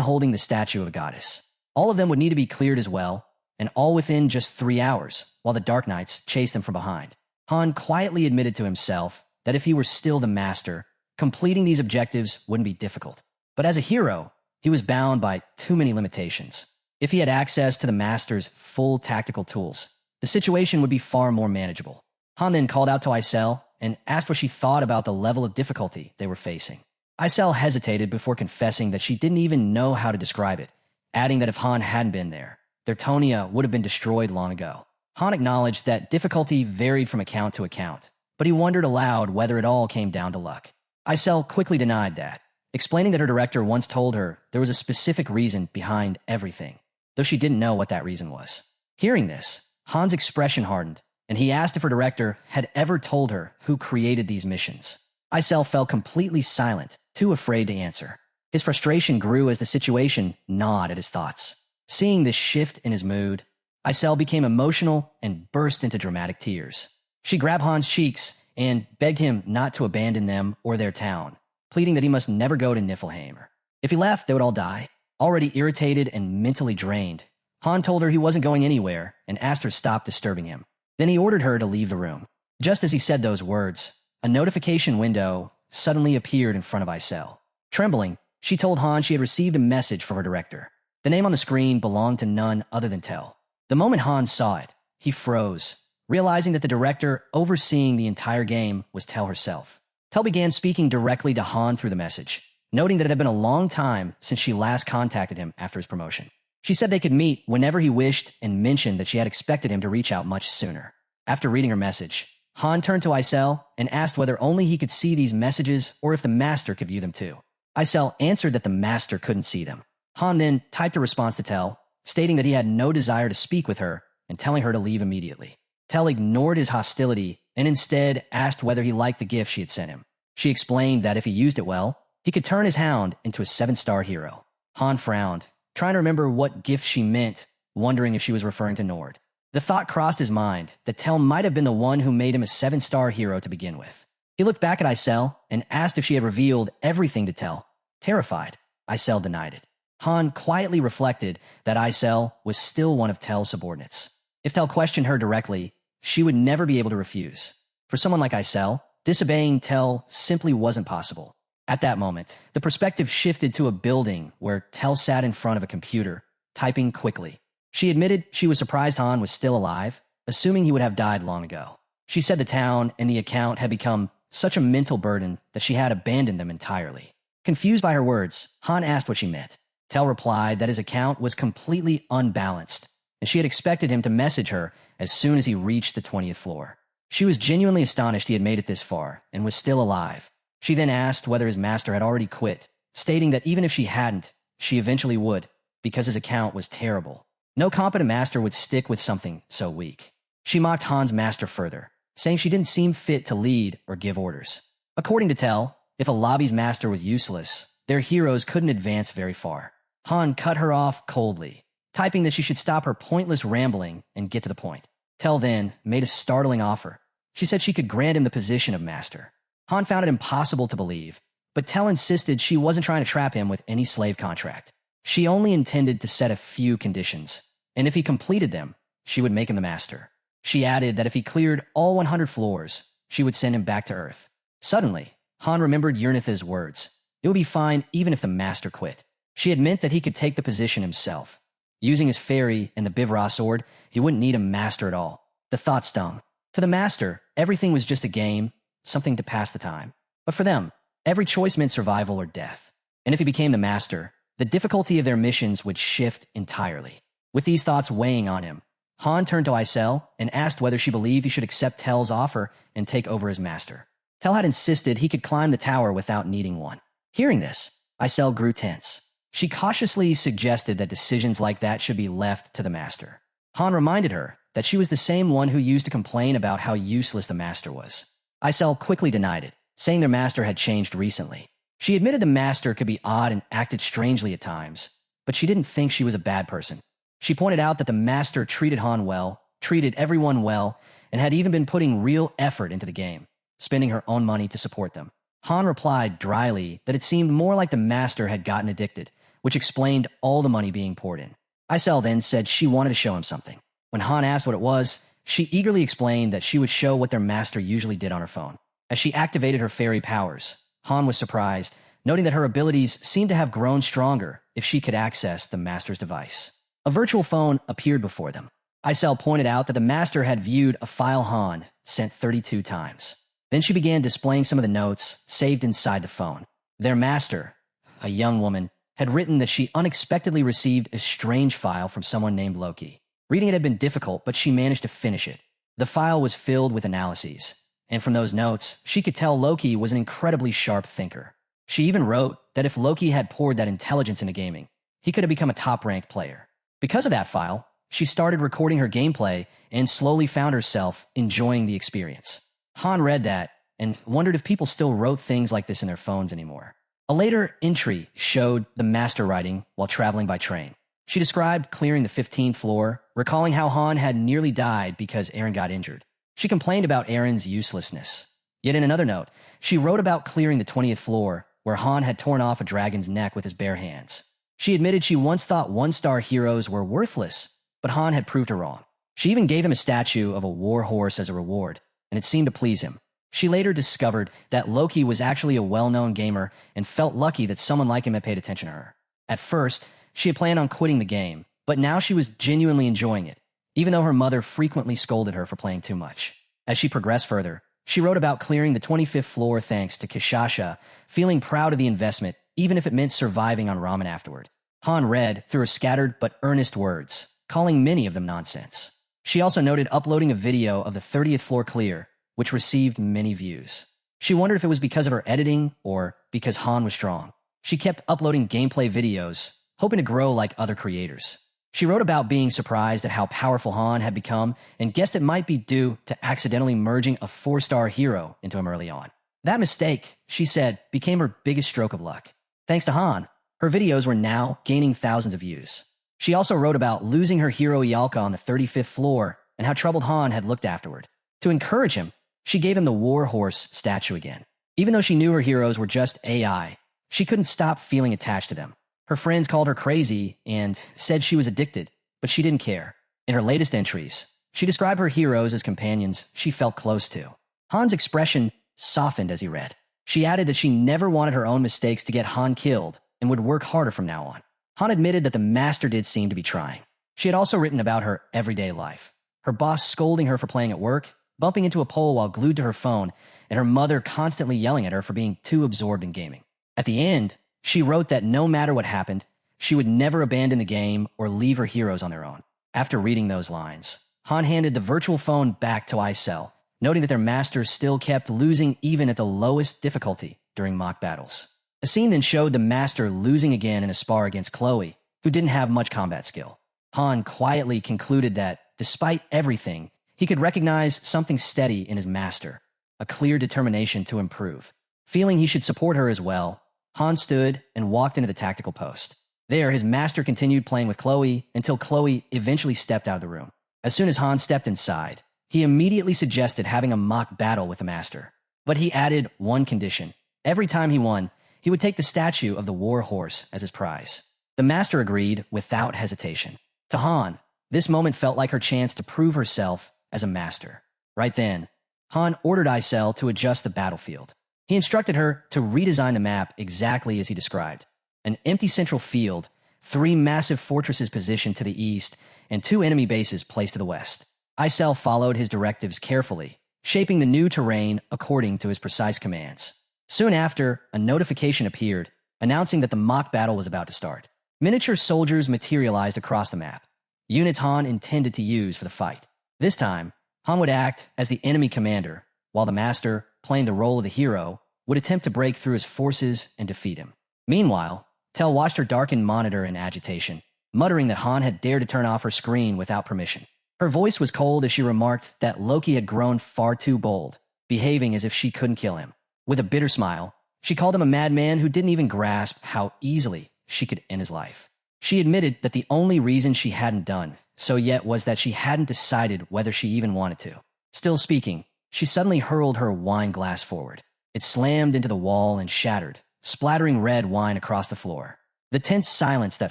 holding the statue of a goddess. All of them would need to be cleared as well, and all within just 3 hours, while the Dark Knights chased them from behind. Han quietly admitted to himself that if he were still the master, completing these objectives wouldn't be difficult. But as a hero, he was bound by too many limitations. If he had access to the master's full tactical tools, the situation would be far more manageable. Han then called out to Isel and asked what she thought about the level of difficulty they were facing. Isel hesitated before confessing that she didn't even know how to describe it, adding that if Han hadn't been there, their Tonia would have been destroyed long ago. Han acknowledged that difficulty varied from account to account, but he wondered aloud whether it all came down to luck. Isel quickly denied that, explaining that her director once told her there was a specific reason behind everything, though she didn't know what that reason was. Hearing this, Han's expression hardened, and he asked if her director had ever told her who created these missions. Isel fell completely silent, too afraid to answer. His frustration grew as the situation gnawed at his thoughts. Seeing this shift in his mood, Isel became emotional and burst into dramatic tears. She grabbed Han's cheeks and begged him not to abandon them or their town, pleading that he must never go to Niflheim. If he left, they would all die. Already irritated and mentally drained, Han told her he wasn't going anywhere and asked her to stop disturbing him. Then he ordered her to leave the room. Just as he said those words, a notification window suddenly appeared in front of Isel. Trembling, she told Han she had received a message from her director. The name on the screen belonged to none other than Tel. The moment Han saw it, he froze, realizing that the director overseeing the entire game was Tel herself. Tel began speaking directly to Han through the message, noting that it had been a long time since she last contacted him after his promotion. She said they could meet whenever he wished and mentioned that she had expected him to reach out much sooner. After reading her message, Han turned to Isel and asked whether only he could see these messages or if the master could view them too. Isel answered that the master couldn't see them. Han then typed a response to Tel, stating that he had no desire to speak with her and telling her to leave immediately. Tel ignored his hostility and instead asked whether he liked the gift she had sent him. She explained that if he used it well, he could turn his hound into a 7-star hero. Han frowned, trying to remember what gift she meant, wondering if she was referring to Nord. The thought crossed his mind that Tel might have been the one who made him a 7-star hero to begin with. He looked back at Isel and asked if she had revealed everything to Tel. Terrified, Isel denied it. Han quietly reflected that Isel was still one of Tel's subordinates. If Tel questioned her directly, she would never be able to refuse. For someone like Isel, disobeying Tel simply wasn't possible. At that moment, the perspective shifted to a building where Tel sat in front of a computer, typing quickly. She admitted she was surprised Han was still alive, assuming he would have died long ago. She said the town and the account had become such a mental burden that she had abandoned them entirely. Confused by her words, Han asked what she meant. Tel replied that his account was completely unbalanced, and she had expected him to message her as soon as he reached the 20th floor. She was genuinely astonished he had made it this far and was still alive. She then asked whether his master had already quit, stating that even if she hadn't, she eventually would, because his account was terrible. No competent master would stick with something so weak. She mocked Han's master further, saying she didn't seem fit to lead or give orders. According to Tel, if a lobby's master was useless, their heroes couldn't advance very far. Han cut her off coldly, typing that she should stop her pointless rambling and get to the point. Tel then made a startling offer. She said she could grant him the position of master. Han found it impossible to believe, but Tel insisted she wasn't trying to trap him with any slave contract. She only intended to set a few conditions, and if he completed them, she would make him the master. She added that if he cleared all 100 floors, she would send him back to Earth. Suddenly, Han remembered Yrnitha's words. It would be fine even if the master quit. She had meant that he could take the position himself. Using his fairy and the Bivra sword, he wouldn't need a master at all. The thought stung. To the master, everything was just a game, something to pass the time. But for them, every choice meant survival or death. And if he became the master, the difficulty of their missions would shift entirely. With these thoughts weighing on him, Han turned to Isel and asked whether she believed he should accept Tel's offer and take over as master. Tel had insisted he could climb the tower without needing one. Hearing this, Isel grew tense. She cautiously suggested that decisions like that should be left to the master. Han reminded her that she was the same one who used to complain about how useless the master was. Isel quickly denied it, saying their master had changed recently. She admitted the master could be odd and acted strangely at times, but she didn't think she was a bad person. She pointed out that the master treated Han well, treated everyone well, and had even been putting real effort into the game, spending her own money to support them. Han replied dryly that it seemed more like the master had gotten addicted, which explained all the money being poured in. Isel then said she wanted to show him something. When Han asked what it was, she eagerly explained that she would show what their master usually did on her phone. As she activated her fairy powers, Han was surprised, noting that her abilities seemed to have grown stronger if she could access the master's device. A virtual phone appeared before them. Isel pointed out that the master had viewed a file Han sent 32 times. Then she began displaying some of the notes saved inside the phone. Their master, a young woman, had written that she unexpectedly received a strange file from someone named Loki. Reading it had been difficult, but she managed to finish it. The file was filled with analyses, and from those notes, she could tell Loki was an incredibly sharp thinker. She even wrote that if Loki had poured that intelligence into gaming, he could have become a top-ranked player. Because of that file, she started recording her gameplay and slowly found herself enjoying the experience. Han read that and wondered if people still wrote things like this in their phones anymore. A later entry showed the master writing while traveling by train. She described clearing the 15th floor, recalling how Han had nearly died because Eren got injured. She complained about Eren's uselessness. Yet in another note, she wrote about clearing the 20th floor, where Han had torn off a dragon's neck with his bare hands. She admitted she once thought one-star heroes were worthless, but Han had proved her wrong. She even gave him a statue of a war horse as a reward, and it seemed to please him. She later discovered that Loki was actually a well-known gamer and felt lucky that someone like him had paid attention to her. At first, she had planned on quitting the game, but now she was genuinely enjoying it, even though her mother frequently scolded her for playing too much. As she progressed further, she wrote about clearing the 25th floor thanks to Kishasha, feeling proud of the investment, even if it meant surviving on ramen afterward. Han read through her scattered but earnest words, calling many of them nonsense. She also noted uploading a video of the 30th floor clear, which received many views. She wondered if it was because of her editing or because Han was strong. She kept uploading gameplay videos, hoping to grow like other creators. She wrote about being surprised at how powerful Han had become and guessed it might be due to accidentally merging a 4-star hero into him early on. That mistake, she said, became her biggest stroke of luck. Thanks to Han, her videos were now gaining thousands of views. She also wrote about losing her hero Yalka on the 35th floor and how troubled Han had looked afterward. To encourage him, she gave him the war horse statue again. Even though she knew her heroes were just AI, she couldn't stop feeling attached to them. Her friends called her crazy and said she was addicted, but she didn't care. In her latest entries, she described her heroes as companions she felt close to. Han's expression softened as he read. She added that she never wanted her own mistakes to get Han killed and would work harder from now on. Han admitted that the master did seem to be trying. She had also written about her everyday life. Her boss scolding her for playing at work, bumping into a pole while glued to her phone, and her mother constantly yelling at her for being too absorbed in gaming. At the end, she wrote that no matter what happened, she would never abandon the game or leave her heroes on their own. After reading those lines, Han handed the virtual phone back to Isel, noting that their master still kept losing even at the lowest difficulty during mock battles. A scene then showed the master losing again in a spar against Chloe, who didn't have much combat skill. Han quietly concluded that, despite everything, he could recognize something steady in his master, a clear determination to improve. Feeling he should support her as well, Han stood and walked into the tactical post. There, his master continued playing with Chloe until Chloe eventually stepped out of the room. As soon as Han stepped inside, he immediately suggested having a mock battle with the master. But he added one condition. Every time he won, he would take the statue of the war horse as his prize. The master agreed without hesitation. To Han, this moment felt like her chance to prove herself as a master. Right then, Han ordered Isel to adjust the battlefield. He instructed her to redesign the map exactly as he described. An empty central field, 3 massive fortresses positioned to the east, and 2 enemy bases placed to the west. Isel followed his directives carefully, shaping the new terrain according to his precise commands. Soon after, a notification appeared, announcing that the mock battle was about to start. Miniature soldiers materialized across the map, units Han intended to use for the fight. This time, Han would act as the enemy commander, while the master, playing the role of the hero, would attempt to break through his forces and defeat him. Meanwhile, Tel watched her darkened monitor in agitation, muttering that Han had dared to turn off her screen without permission. Her voice was cold as she remarked that Loki had grown far too bold, behaving as if she couldn't kill him. With a bitter smile, she called him a madman who didn't even grasp how easily she could end his life. She admitted that the only reason she hadn't done so yet was that she hadn't decided whether she even wanted to. Still speaking, she suddenly hurled her wine glass forward. It slammed into the wall and shattered, splattering red wine across the floor. The tense silence that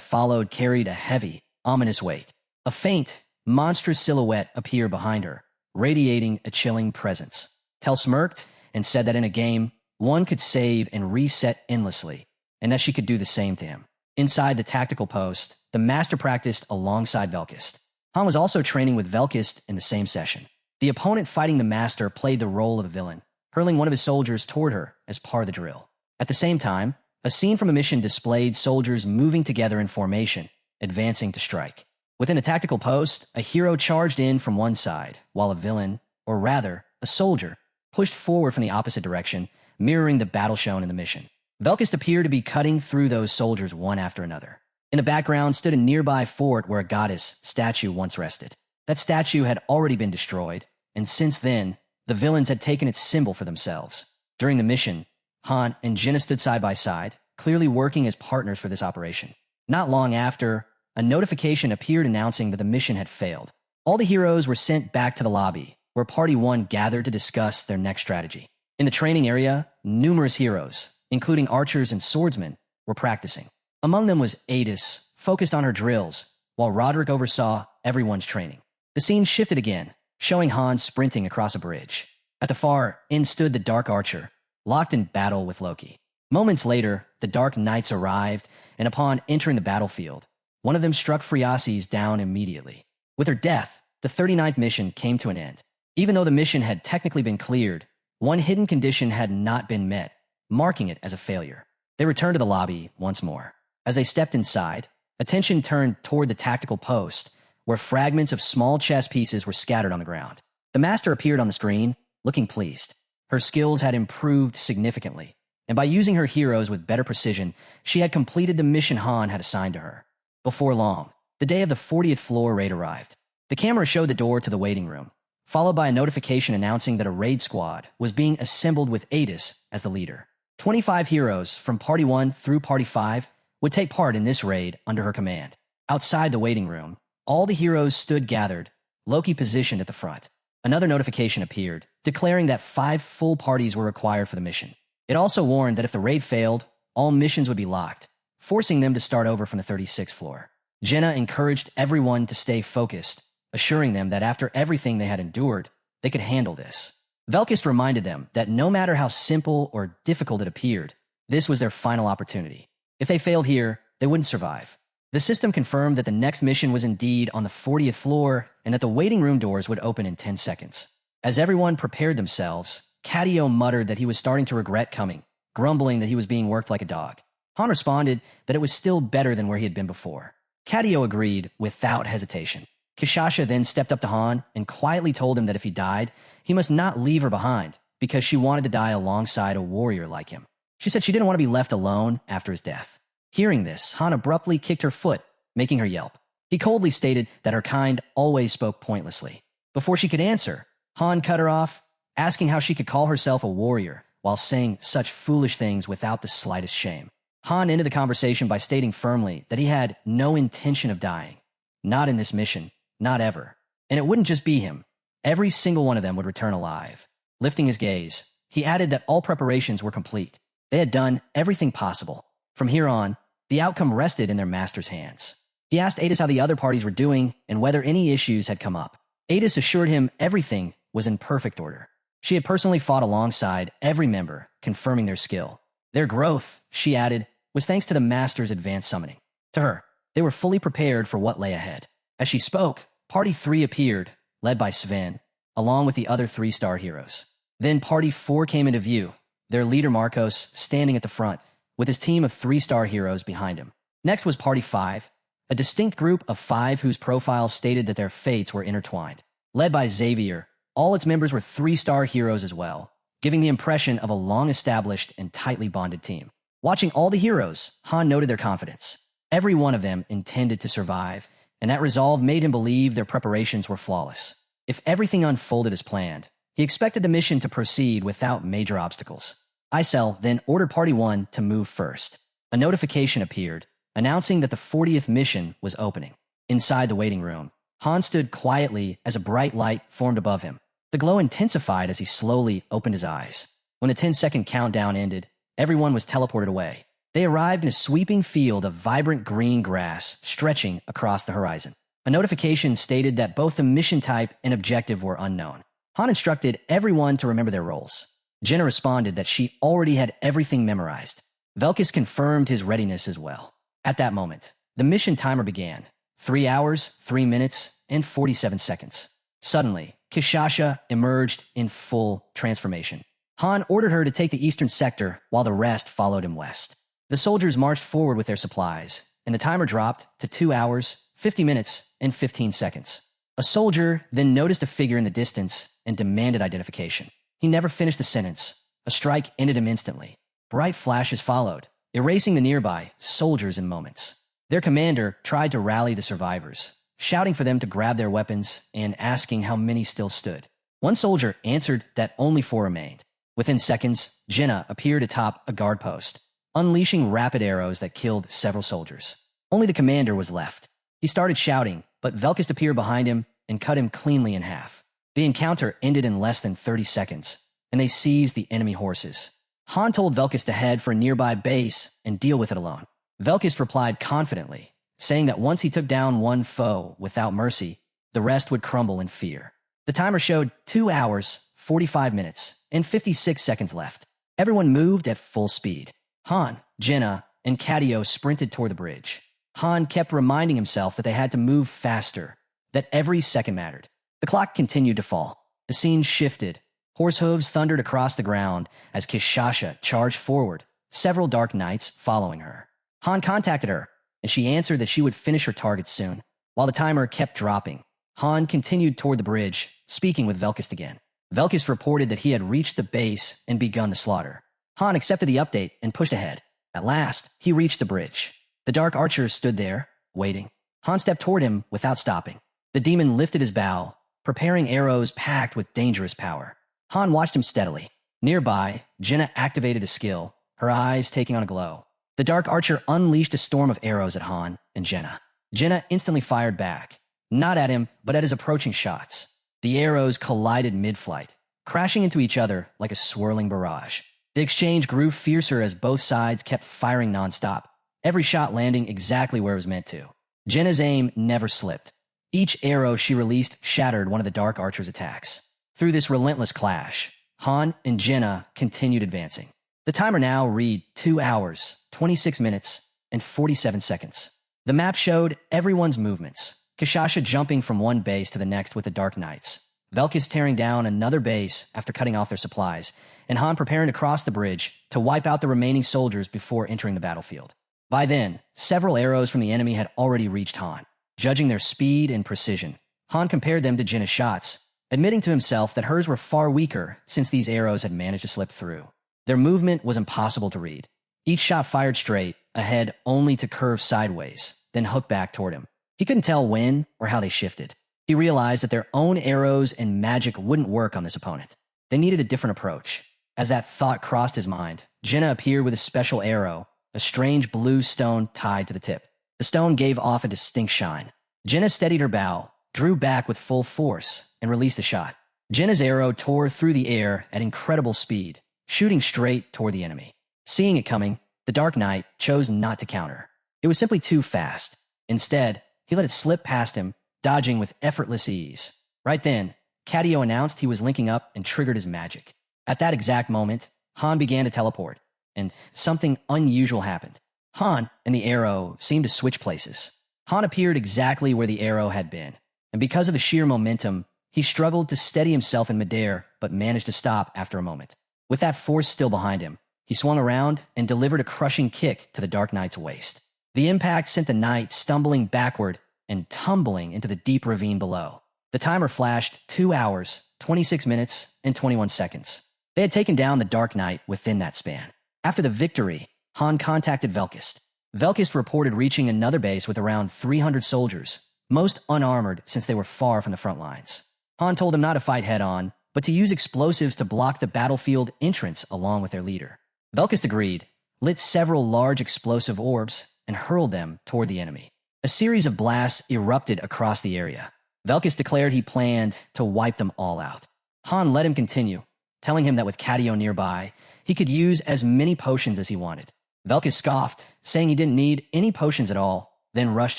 followed carried a heavy, ominous weight. A faint, monstrous silhouette appeared behind her, radiating a chilling presence. Tell smirked and said that in a game, one could save and reset endlessly, and that she could do the same to him. Inside the tactical post, the master practiced alongside Velkist. Han was also training with Velkist in the same session. The opponent fighting the master played the role of a villain, hurling one of his soldiers toward her as part of the drill. At the same time, a scene from a mission displayed soldiers moving together in formation, advancing to strike. Within the tactical post, a hero charged in from one side, while a villain, or rather, a soldier, pushed forward from the opposite direction, mirroring the battle shown in the mission. Velkist appeared to be cutting through those soldiers one after another. In the background stood a nearby fort where a goddess statue once rested. That statue had already been destroyed, and since then, the villains had taken its symbol for themselves. During the mission, Han and Jenna stood side by side, clearly working as partners for this operation. Not long after, a notification appeared announcing that the mission had failed. All the heroes were sent back to the lobby, where Party 1 gathered to discuss their next strategy. In the training area, numerous heroes, including archers and swordsmen, were practicing. Among them was Adis, focused on her drills, while Roderick oversaw everyone's training. The scene shifted again, showing Han sprinting across a bridge. At the far end stood the Dark Archer, locked in battle with Loki. Moments later, the Dark Knights arrived, and upon entering the battlefield, one of them struck Phreases down immediately. With her death, the 39th mission came to an end. Even though the mission had technically been cleared, one hidden condition had not been met, marking it as a failure. They returned to the lobby once more. As they stepped inside, attention turned toward the tactical post, where fragments of small chess pieces were scattered on the ground. The master appeared on the screen, looking pleased. Her skills had improved significantly, and by using her heroes with better precision, she had completed the mission Han had assigned to her. Before long, the day of the 40th floor raid arrived. The camera showed the door to the waiting room, followed by a notification announcing that a raid squad was being assembled with Adis as the leader. 25 heroes from Party 1 through Party 5 would take part in this raid under her command. Outside the waiting room, all the heroes stood gathered, Loki positioned at the front. Another notification appeared, declaring that 5 full parties were required for the mission. It also warned that if the raid failed, all missions would be locked, forcing them to start over from the 36th floor. Jenna encouraged everyone to stay focused, assuring them that after everything they had endured, they could handle this. Velkist reminded them that no matter how simple or difficult it appeared, this was their final opportunity. If they failed here, they wouldn't survive. The system confirmed that the next mission was indeed on the 40th floor and that the waiting room doors would open in 10 seconds. As everyone prepared themselves, Cadio muttered that he was starting to regret coming, grumbling that he was being worked like a dog. Han responded that it was still better than where he had been before. Cadio agreed without hesitation. Kishasha then stepped up to Han and quietly told him that if he died, he must not leave her behind because she wanted to die alongside a warrior like him. She said she didn't want to be left alone after his death. Hearing this, Han abruptly kicked her foot, making her yelp. He coldly stated that her kind always spoke pointlessly. Before she could answer, Han cut her off, asking how she could call herself a warrior while saying such foolish things without the slightest shame. Han ended the conversation by stating firmly that he had no intention of dying. Not in this mission, not ever. And it wouldn't just be him. Every single one of them would return alive. Lifting his gaze, he added that all preparations were complete. They had done everything possible. From here on, the outcome rested in their master's hands. He asked Adis how the other parties were doing and whether any issues had come up. Adis assured him everything was in perfect order. She had personally fought alongside every member, confirming their skill. Their growth, she added, was thanks to the master's advanced summoning. To her, they were fully prepared for what lay ahead. As she spoke, Party 3 appeared, led by Sven, along with the other 3-star heroes. Then Party 4 came into view, their leader Marcos standing at the front, with his team of 3-star heroes behind him. Next was Party 5, a distinct group of 5 whose profiles stated that their fates were intertwined. Led by Xavier, all its members were 3-star heroes as well, giving the impression of a long-established and tightly bonded team. Watching all the heroes, Han noted their confidence. Every one of them intended to survive, and that resolve made him believe their preparations were flawless. If everything unfolded as planned, he expected the mission to proceed without major obstacles. Isel then ordered Party 1 to move first. A notification appeared, announcing that the 40th mission was opening. Inside the waiting room, Han stood quietly as a bright light formed above him. The glow intensified as he slowly opened his eyes. When the 10-second countdown ended, everyone was teleported away. They arrived in a sweeping field of vibrant green grass stretching across the horizon. A notification stated that both the mission type and objective were unknown. Han instructed everyone to remember their roles. Jenna responded that she already had everything memorized. Velkus confirmed his readiness as well. At that moment, the mission timer began. 3 hours, 3 minutes, and 47 seconds. Suddenly, Kishasha emerged in full transformation. Han ordered her to take the eastern sector while the rest followed him west. The soldiers marched forward with their supplies, and the timer dropped to 2 hours, 50 minutes, and 15 seconds. A soldier then noticed a figure in the distance and demanded identification. He never finished the sentence. A strike ended him instantly. Bright flashes followed, erasing the nearby soldiers in moments. Their commander tried to rally the survivors, shouting for them to grab their weapons and asking how many still stood. One soldier answered that only 4 remained. Within seconds, Jenna appeared atop a guard post, unleashing rapid arrows that killed several soldiers. Only the commander was left. He started shouting, but Velkus appeared behind him and cut him cleanly in half. The encounter ended in less than 30 seconds, and they seized the enemy horses. Han told Velkus to head for a nearby base and deal with it alone. Velkus replied confidently, saying that once he took down one foe without mercy, the rest would crumble in fear. The timer showed 2 hours, 45 minutes, and 56 seconds left. Everyone moved at full speed. Han, Jenna, and Cadio sprinted toward the bridge. Han kept reminding himself that they had to move faster, that every second mattered. The clock continued to fall. The scene shifted. Horse hooves thundered across the ground as Kishasha charged forward, several dark knights following her. Han contacted her, and she answered that she would finish her target soon. While the timer kept dropping, Han continued toward the bridge, speaking with Velkus again. Velkus reported that he had reached the base and begun the slaughter. Han accepted the update and pushed ahead. At last, he reached the bridge. The dark archer stood there, waiting. Han stepped toward him without stopping. The demon lifted his bow, preparing arrows packed with dangerous power. Han watched him steadily. Nearby, Jenna activated a skill, her eyes taking on a glow. The dark archer unleashed a storm of arrows at Han and Jenna. Jenna instantly fired back, not at him, but at his approaching shots. The arrows collided mid-flight, crashing into each other like a swirling barrage. The exchange grew fiercer as both sides kept firing nonstop, every shot landing exactly where it was meant to. Jenna's aim never slipped. Each arrow she released shattered one of the dark archer's attacks. Through this relentless clash, Han and Jenna continued advancing. The timer now read 2 hours, 26 minutes, and 47 seconds. The map showed everyone's movements. Kishasha jumping from one base to the next with the Dark Knights, Velkus tearing down another base after cutting off their supplies, and Han preparing to cross the bridge to wipe out the remaining soldiers before entering the battlefield. By then, several arrows from the enemy had already reached Han. Judging their speed and precision, Han compared them to Jenna's shots, admitting to himself that hers were far weaker since these arrows had managed to slip through. Their movement was impossible to read. Each shot fired straight, ahead only to curve sideways, then hook back toward him. He couldn't tell when or how they shifted. He realized that their own arrows and magic wouldn't work on this opponent. They needed a different approach. As that thought crossed his mind, Jenna appeared with a special arrow, a strange blue stone tied to the tip. The stone gave off a distinct shine. Jenna steadied her bow, drew back with full force, and released the shot. Jenna's arrow tore through the air at incredible speed, shooting straight toward the enemy. Seeing it coming, the Dark Knight chose not to counter. It was simply too fast. Instead, he let it slip past him, dodging with effortless ease. Right then, Cadio announced he was linking up and triggered his magic. At that exact moment, Han began to teleport, and something unusual happened. Han and the arrow seemed to switch places. Han appeared exactly where the arrow had been, and because of the sheer momentum, he struggled to steady himself in midair, but managed to stop after a moment. With that force still behind him, he swung around and delivered a crushing kick to the Dark Knight's waist. The impact sent the knight stumbling backward and tumbling into the deep ravine below. The timer flashed 2 hours, 26 minutes, and 21 seconds. They had taken down the Dark Knight within that span. After the victory, Han contacted Velkus. Velkist reported reaching another base with around 300 soldiers, most unarmored since they were far from the front lines. Han told them not to fight head-on, but to use explosives to block the battlefield entrance along with their leader. Velkist agreed, lit several large explosive orbs, and hurled them toward the enemy. A series of blasts erupted across the area. Velkist declared he planned to wipe them all out. Han let him continue, telling him that with Cadio nearby, he could use as many potions as he wanted. Velkist scoffed, saying he didn't need any potions at all, then rushed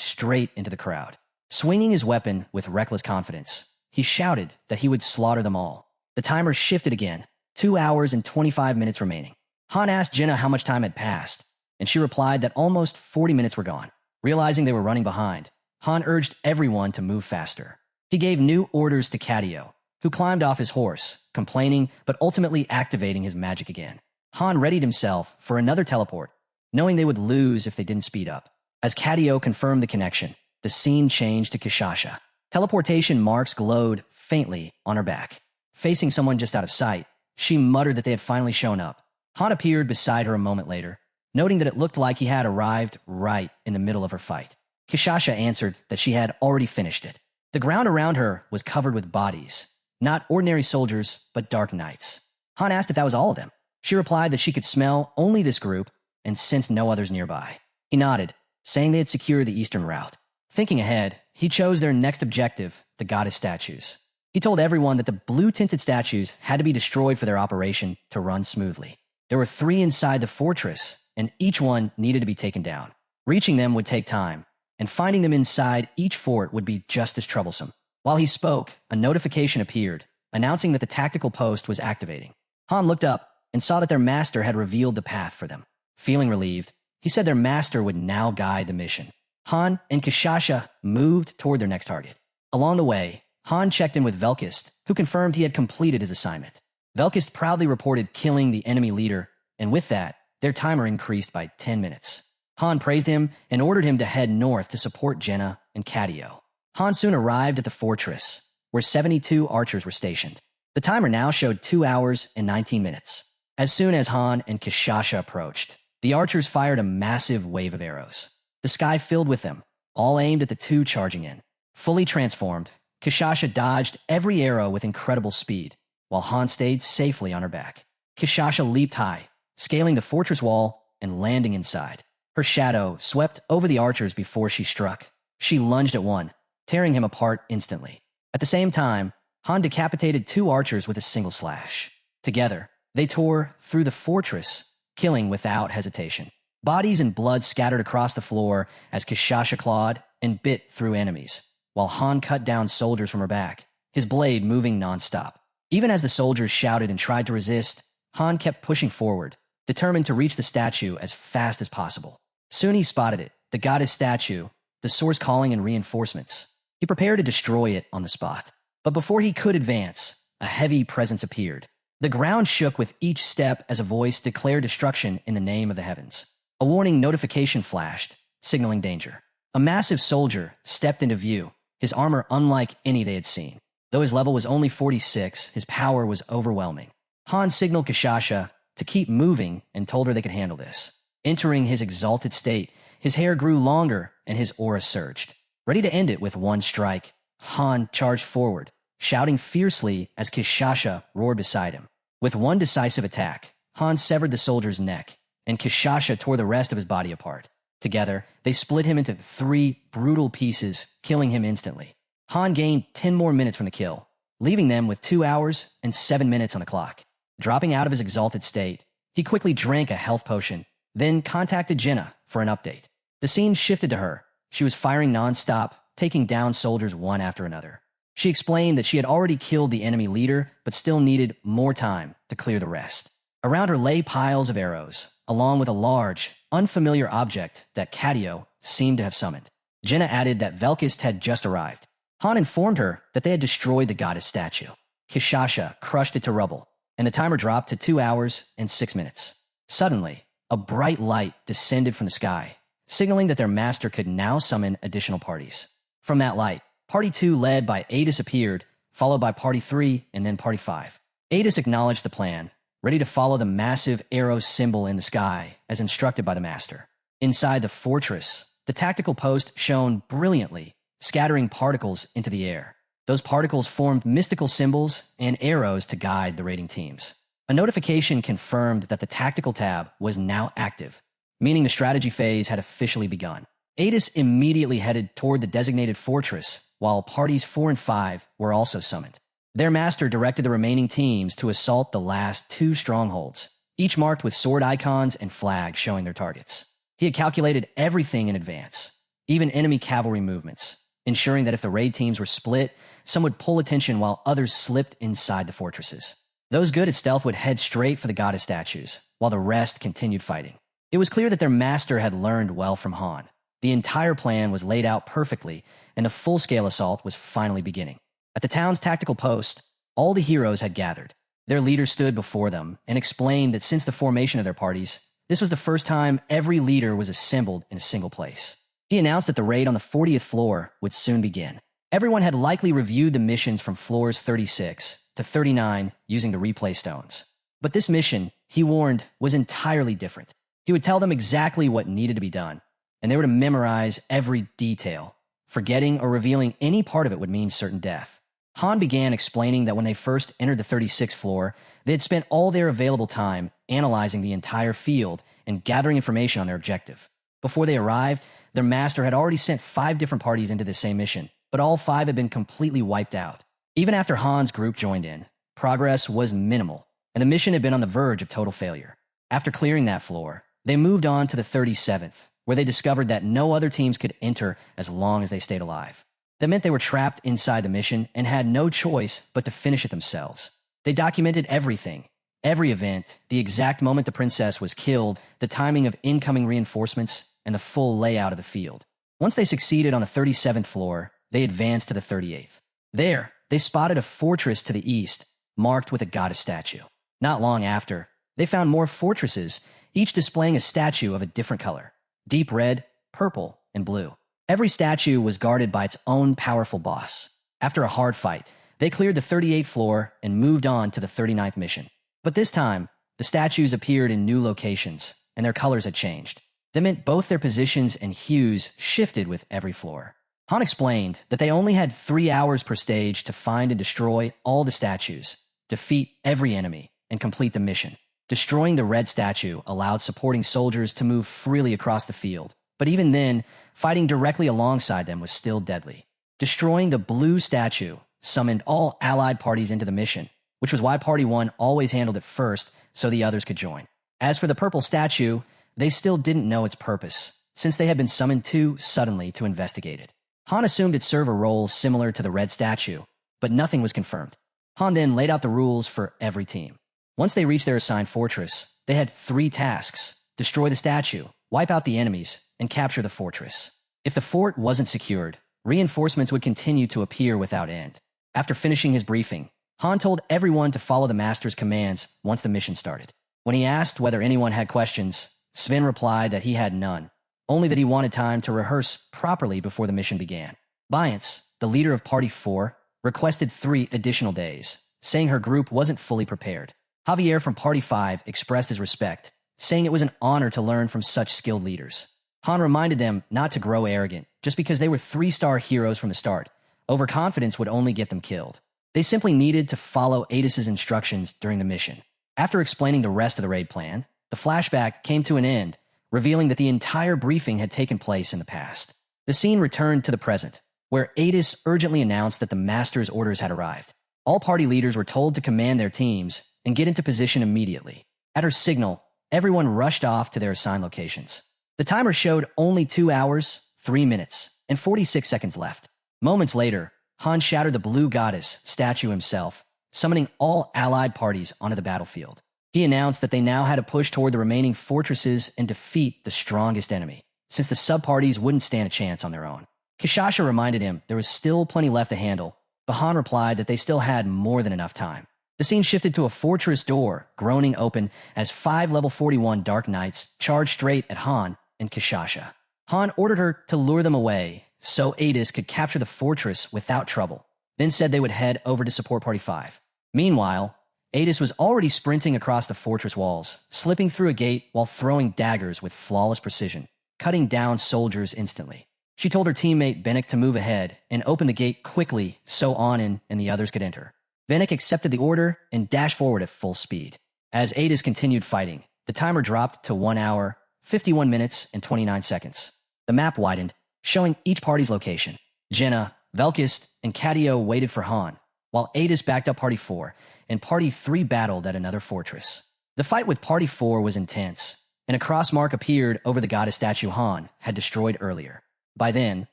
straight into the crowd. Swinging his weapon with reckless confidence, he shouted that he would slaughter them all. The timer shifted again, 2 hours and 25 minutes remaining. Han asked Jenna how much time had passed, and she replied that almost 40 minutes were gone. Realizing they were running behind, Han urged everyone to move faster. He gave new orders to Cadio, who climbed off his horse, complaining but ultimately activating his magic again. Han readied himself for another teleport, knowing they would lose if they didn't speed up. As Cadio confirmed the connection, the scene changed to Kishasha. Teleportation marks glowed faintly on her back. Facing someone just out of sight, she muttered that they had finally shown up. Han appeared beside her a moment later, noting that it looked like he had arrived right in the middle of her fight. Kishasha answered that she had already finished it. The ground around her was covered with bodies, not ordinary soldiers, but dark knights. Han asked if that was all of them. She replied that she could smell only this group and sensed no others nearby. He nodded, saying they had secured the eastern route. Thinking ahead, he chose their next objective, the goddess statues. He told everyone that the blue-tinted statues had to be destroyed for their operation to run smoothly. There were 3 inside the fortress, and each one needed to be taken down. Reaching them would take time, and finding them inside each fort would be just as troublesome. While he spoke, a notification appeared, announcing that the tactical post was activating. Han looked up and saw that their master had revealed the path for them. Feeling relieved, he said their master would now guide the mission. Han and Kishasha moved toward their next target. Along the way, Han checked in with Velkist, who confirmed he had completed his assignment. Velkist proudly reported killing the enemy leader, and with that, their timer increased by 10 minutes. Han praised him and ordered him to head north to support Jenna and Cadio. Han soon arrived at the fortress, where 72 archers were stationed. The timer now showed 2 hours and 19 minutes. As soon as Han and Kishasha approached, the archers fired a massive wave of arrows. The sky filled with them, all aimed at the 2 charging in. Fully transformed, Kishasha dodged every arrow with incredible speed, while Han stayed safely on her back. Kishasha leaped high, scaling the fortress wall and landing inside. Her shadow swept over the archers before she struck. She lunged at one, tearing him apart instantly. At the same time, Han decapitated 2 archers with a single slash. Together, they tore through the fortress, killing without hesitation. Bodies and blood scattered across the floor as Kishasha clawed and bit through enemies, while Han cut down soldiers from her back, his blade moving nonstop. Even as the soldiers shouted and tried to resist, Han kept pushing forward, determined to reach the statue as fast as possible. Soon he spotted it, the goddess statue, the source calling in reinforcements. He prepared to destroy it on the spot. But before he could advance, a heavy presence appeared. The ground shook with each step as a voice declared destruction in the name of the heavens. A warning notification flashed, signaling danger. A massive soldier stepped into view, his armor unlike any they had seen. Though his level was only 46, his power was overwhelming. Han signaled Kishasha to keep moving and told her they could handle this. Entering his exalted state, his hair grew longer and his aura surged. Ready to end it with one strike, Han charged forward, shouting fiercely as Kishasha roared beside him. With one decisive attack, Han severed the soldier's neck, and Kishasha tore the rest of his body apart. Together, they split him into 3 brutal pieces, killing him instantly. Han gained 10 more minutes from the kill, leaving them with 2 hours and 7 minutes on the clock. Dropping out of his exalted state, he quickly drank a health potion, then contacted Jenna for an update. The scene shifted to her. She was firing nonstop, taking down soldiers one after another. She explained that she had already killed the enemy leader, but still needed more time to clear the rest. Around her lay piles of arrows, along with a large, unfamiliar object that Cadio seemed to have summoned. Jenna added that Velkist had just arrived. Han informed her that they had destroyed the goddess statue. Kishasha crushed it to rubble, and the timer dropped to 2 hours and 6 minutes. Suddenly, a bright light descended from the sky, signaling that their master could now summon additional parties. From that light, Party 2 led by Adis appeared, followed by Party 3 and then Party 5. Adis acknowledged the plan, ready to follow the massive arrow symbol in the sky as instructed by the master. Inside the fortress, the tactical post shone brilliantly, scattering particles into the air. Those particles formed mystical symbols and arrows to guide the raiding teams. A notification confirmed that the tactical tab was now active, meaning the strategy phase had officially begun. Adis immediately headed toward the designated fortress, while parties 4 and 5 were also summoned. Their master directed the remaining teams to assault the last 2 strongholds, each marked with sword icons and flags showing their targets. He had calculated everything in advance, even enemy cavalry movements, ensuring that if the raid teams were split, some would pull attention while others slipped inside the fortresses. Those good at stealth would head straight for the goddess statues, while the rest continued fighting. It was clear that their master had learned well from Han. The entire plan was laid out perfectly, and the full-scale assault was finally beginning. At the town's tactical post, all the heroes had gathered. Their leader stood before them and explained that since the formation of their parties, this was the first time every leader was assembled in a single place. He announced that the raid on the 40th floor would soon begin. Everyone had likely reviewed the missions from floors 36 to 39 using the replay stones. But this mission, he warned, was entirely different. He would tell them exactly what needed to be done, and they were to memorize every detail. Forgetting or revealing any part of it would mean certain death. Han began explaining that when they first entered the 36th floor, they had spent all their available time analyzing the entire field and gathering information on their objective. Before they arrived, their master had already sent 5 different parties into the same mission, but all 5 had been completely wiped out. Even after Han's group joined in, progress was minimal, and the mission had been on the verge of total failure. After clearing that floor, they moved on to the 37th, where they discovered that no other teams could enter as long as they stayed alive. That meant they were trapped inside the mission and had no choice but to finish it themselves. They documented everything, every event, the exact moment the princess was killed, the timing of incoming reinforcements, and the full layout of the field. Once they succeeded on the 37th floor, they advanced to the 38th. There, they spotted a fortress to the east, marked with a goddess statue. Not long after, they found more fortresses, each displaying a statue of a different color: deep red, purple, and blue. Every statue was guarded by its own powerful boss. After a hard fight, they cleared the 38th floor and moved on to the 39th mission. But this time, the statues appeared in new locations, and their colors had changed. That meant both their positions and hues shifted with every floor. Han explained that they only had 3 hours per stage to find and destroy all the statues, defeat every enemy, and complete the mission. Destroying the red statue allowed supporting soldiers to move freely across the field, but even then, fighting directly alongside them was still deadly. Destroying the blue statue summoned all allied parties into the mission, which was why Party 1 always handled it first so the others could join. As for the purple statue, they still didn't know its purpose, since they had been summoned too suddenly to investigate it. Han assumed it'd serve a role similar to the red statue, but nothing was confirmed. Han then laid out the rules for every team. Once they reached their assigned fortress, they had 3 tasks: destroy the statue, wipe out the enemies, and capture the fortress. If the fort wasn't secured, reinforcements would continue to appear without end. After finishing his briefing, Han told everyone to follow the master's commands once the mission started. When he asked whether anyone had questions, Sven replied that he had none, only that he wanted time to rehearse properly before the mission began. Byance, the leader of Party 4, requested 3 additional days, saying her group wasn't fully prepared. Javier from Party 5 expressed his respect, saying it was an honor to learn from such skilled leaders. Han reminded them not to grow arrogant just because they were 3-star heroes from the start. Overconfidence would only get them killed. They simply needed to follow Adis's instructions during the mission. After explaining the rest of the raid plan, the flashback came to an end, revealing that the entire briefing had taken place in the past. The scene returned to the present, where Adis urgently announced that the master's orders had arrived. All party leaders were told to command their teams and get into position immediately. At her signal, everyone rushed off to their assigned locations. The timer showed only 2 hours, 3 minutes, and 46 seconds left. Moments later, Han shattered the blue goddess statue himself, summoning all allied parties onto the battlefield. He announced that they now had to push toward the remaining fortresses and defeat the strongest enemy, since the sub-parties wouldn't stand a chance on their own. Kishasha reminded him there was still plenty left to handle, but Han replied that they still had more than enough time. The scene shifted to a fortress door, groaning open as 5 level 41 Dark Knights charged straight at Han and Kishasha. Han ordered her to lure them away so Adis could capture the fortress without trouble, then said they would head over to support Party 5. Meanwhile, Adis was already sprinting across the fortress walls, slipping through a gate while throwing daggers with flawless precision. cutting down soldiers instantly. She told her teammate Bennick to move ahead and open the gate quickly so Anin and the others could enter. Bennick accepted the order and dashed forward at full speed. As Adis continued fighting, the timer dropped to 1 hour, 51 minutes, and 29 seconds. The map widened, showing each party's location. Jenna, Velkist, and Cadio waited for Han, while Adis backed up Party 4, and Party 3 battled at another fortress. The fight with Party 4 was intense, and a cross mark appeared over the goddess statue Han had destroyed earlier. By then,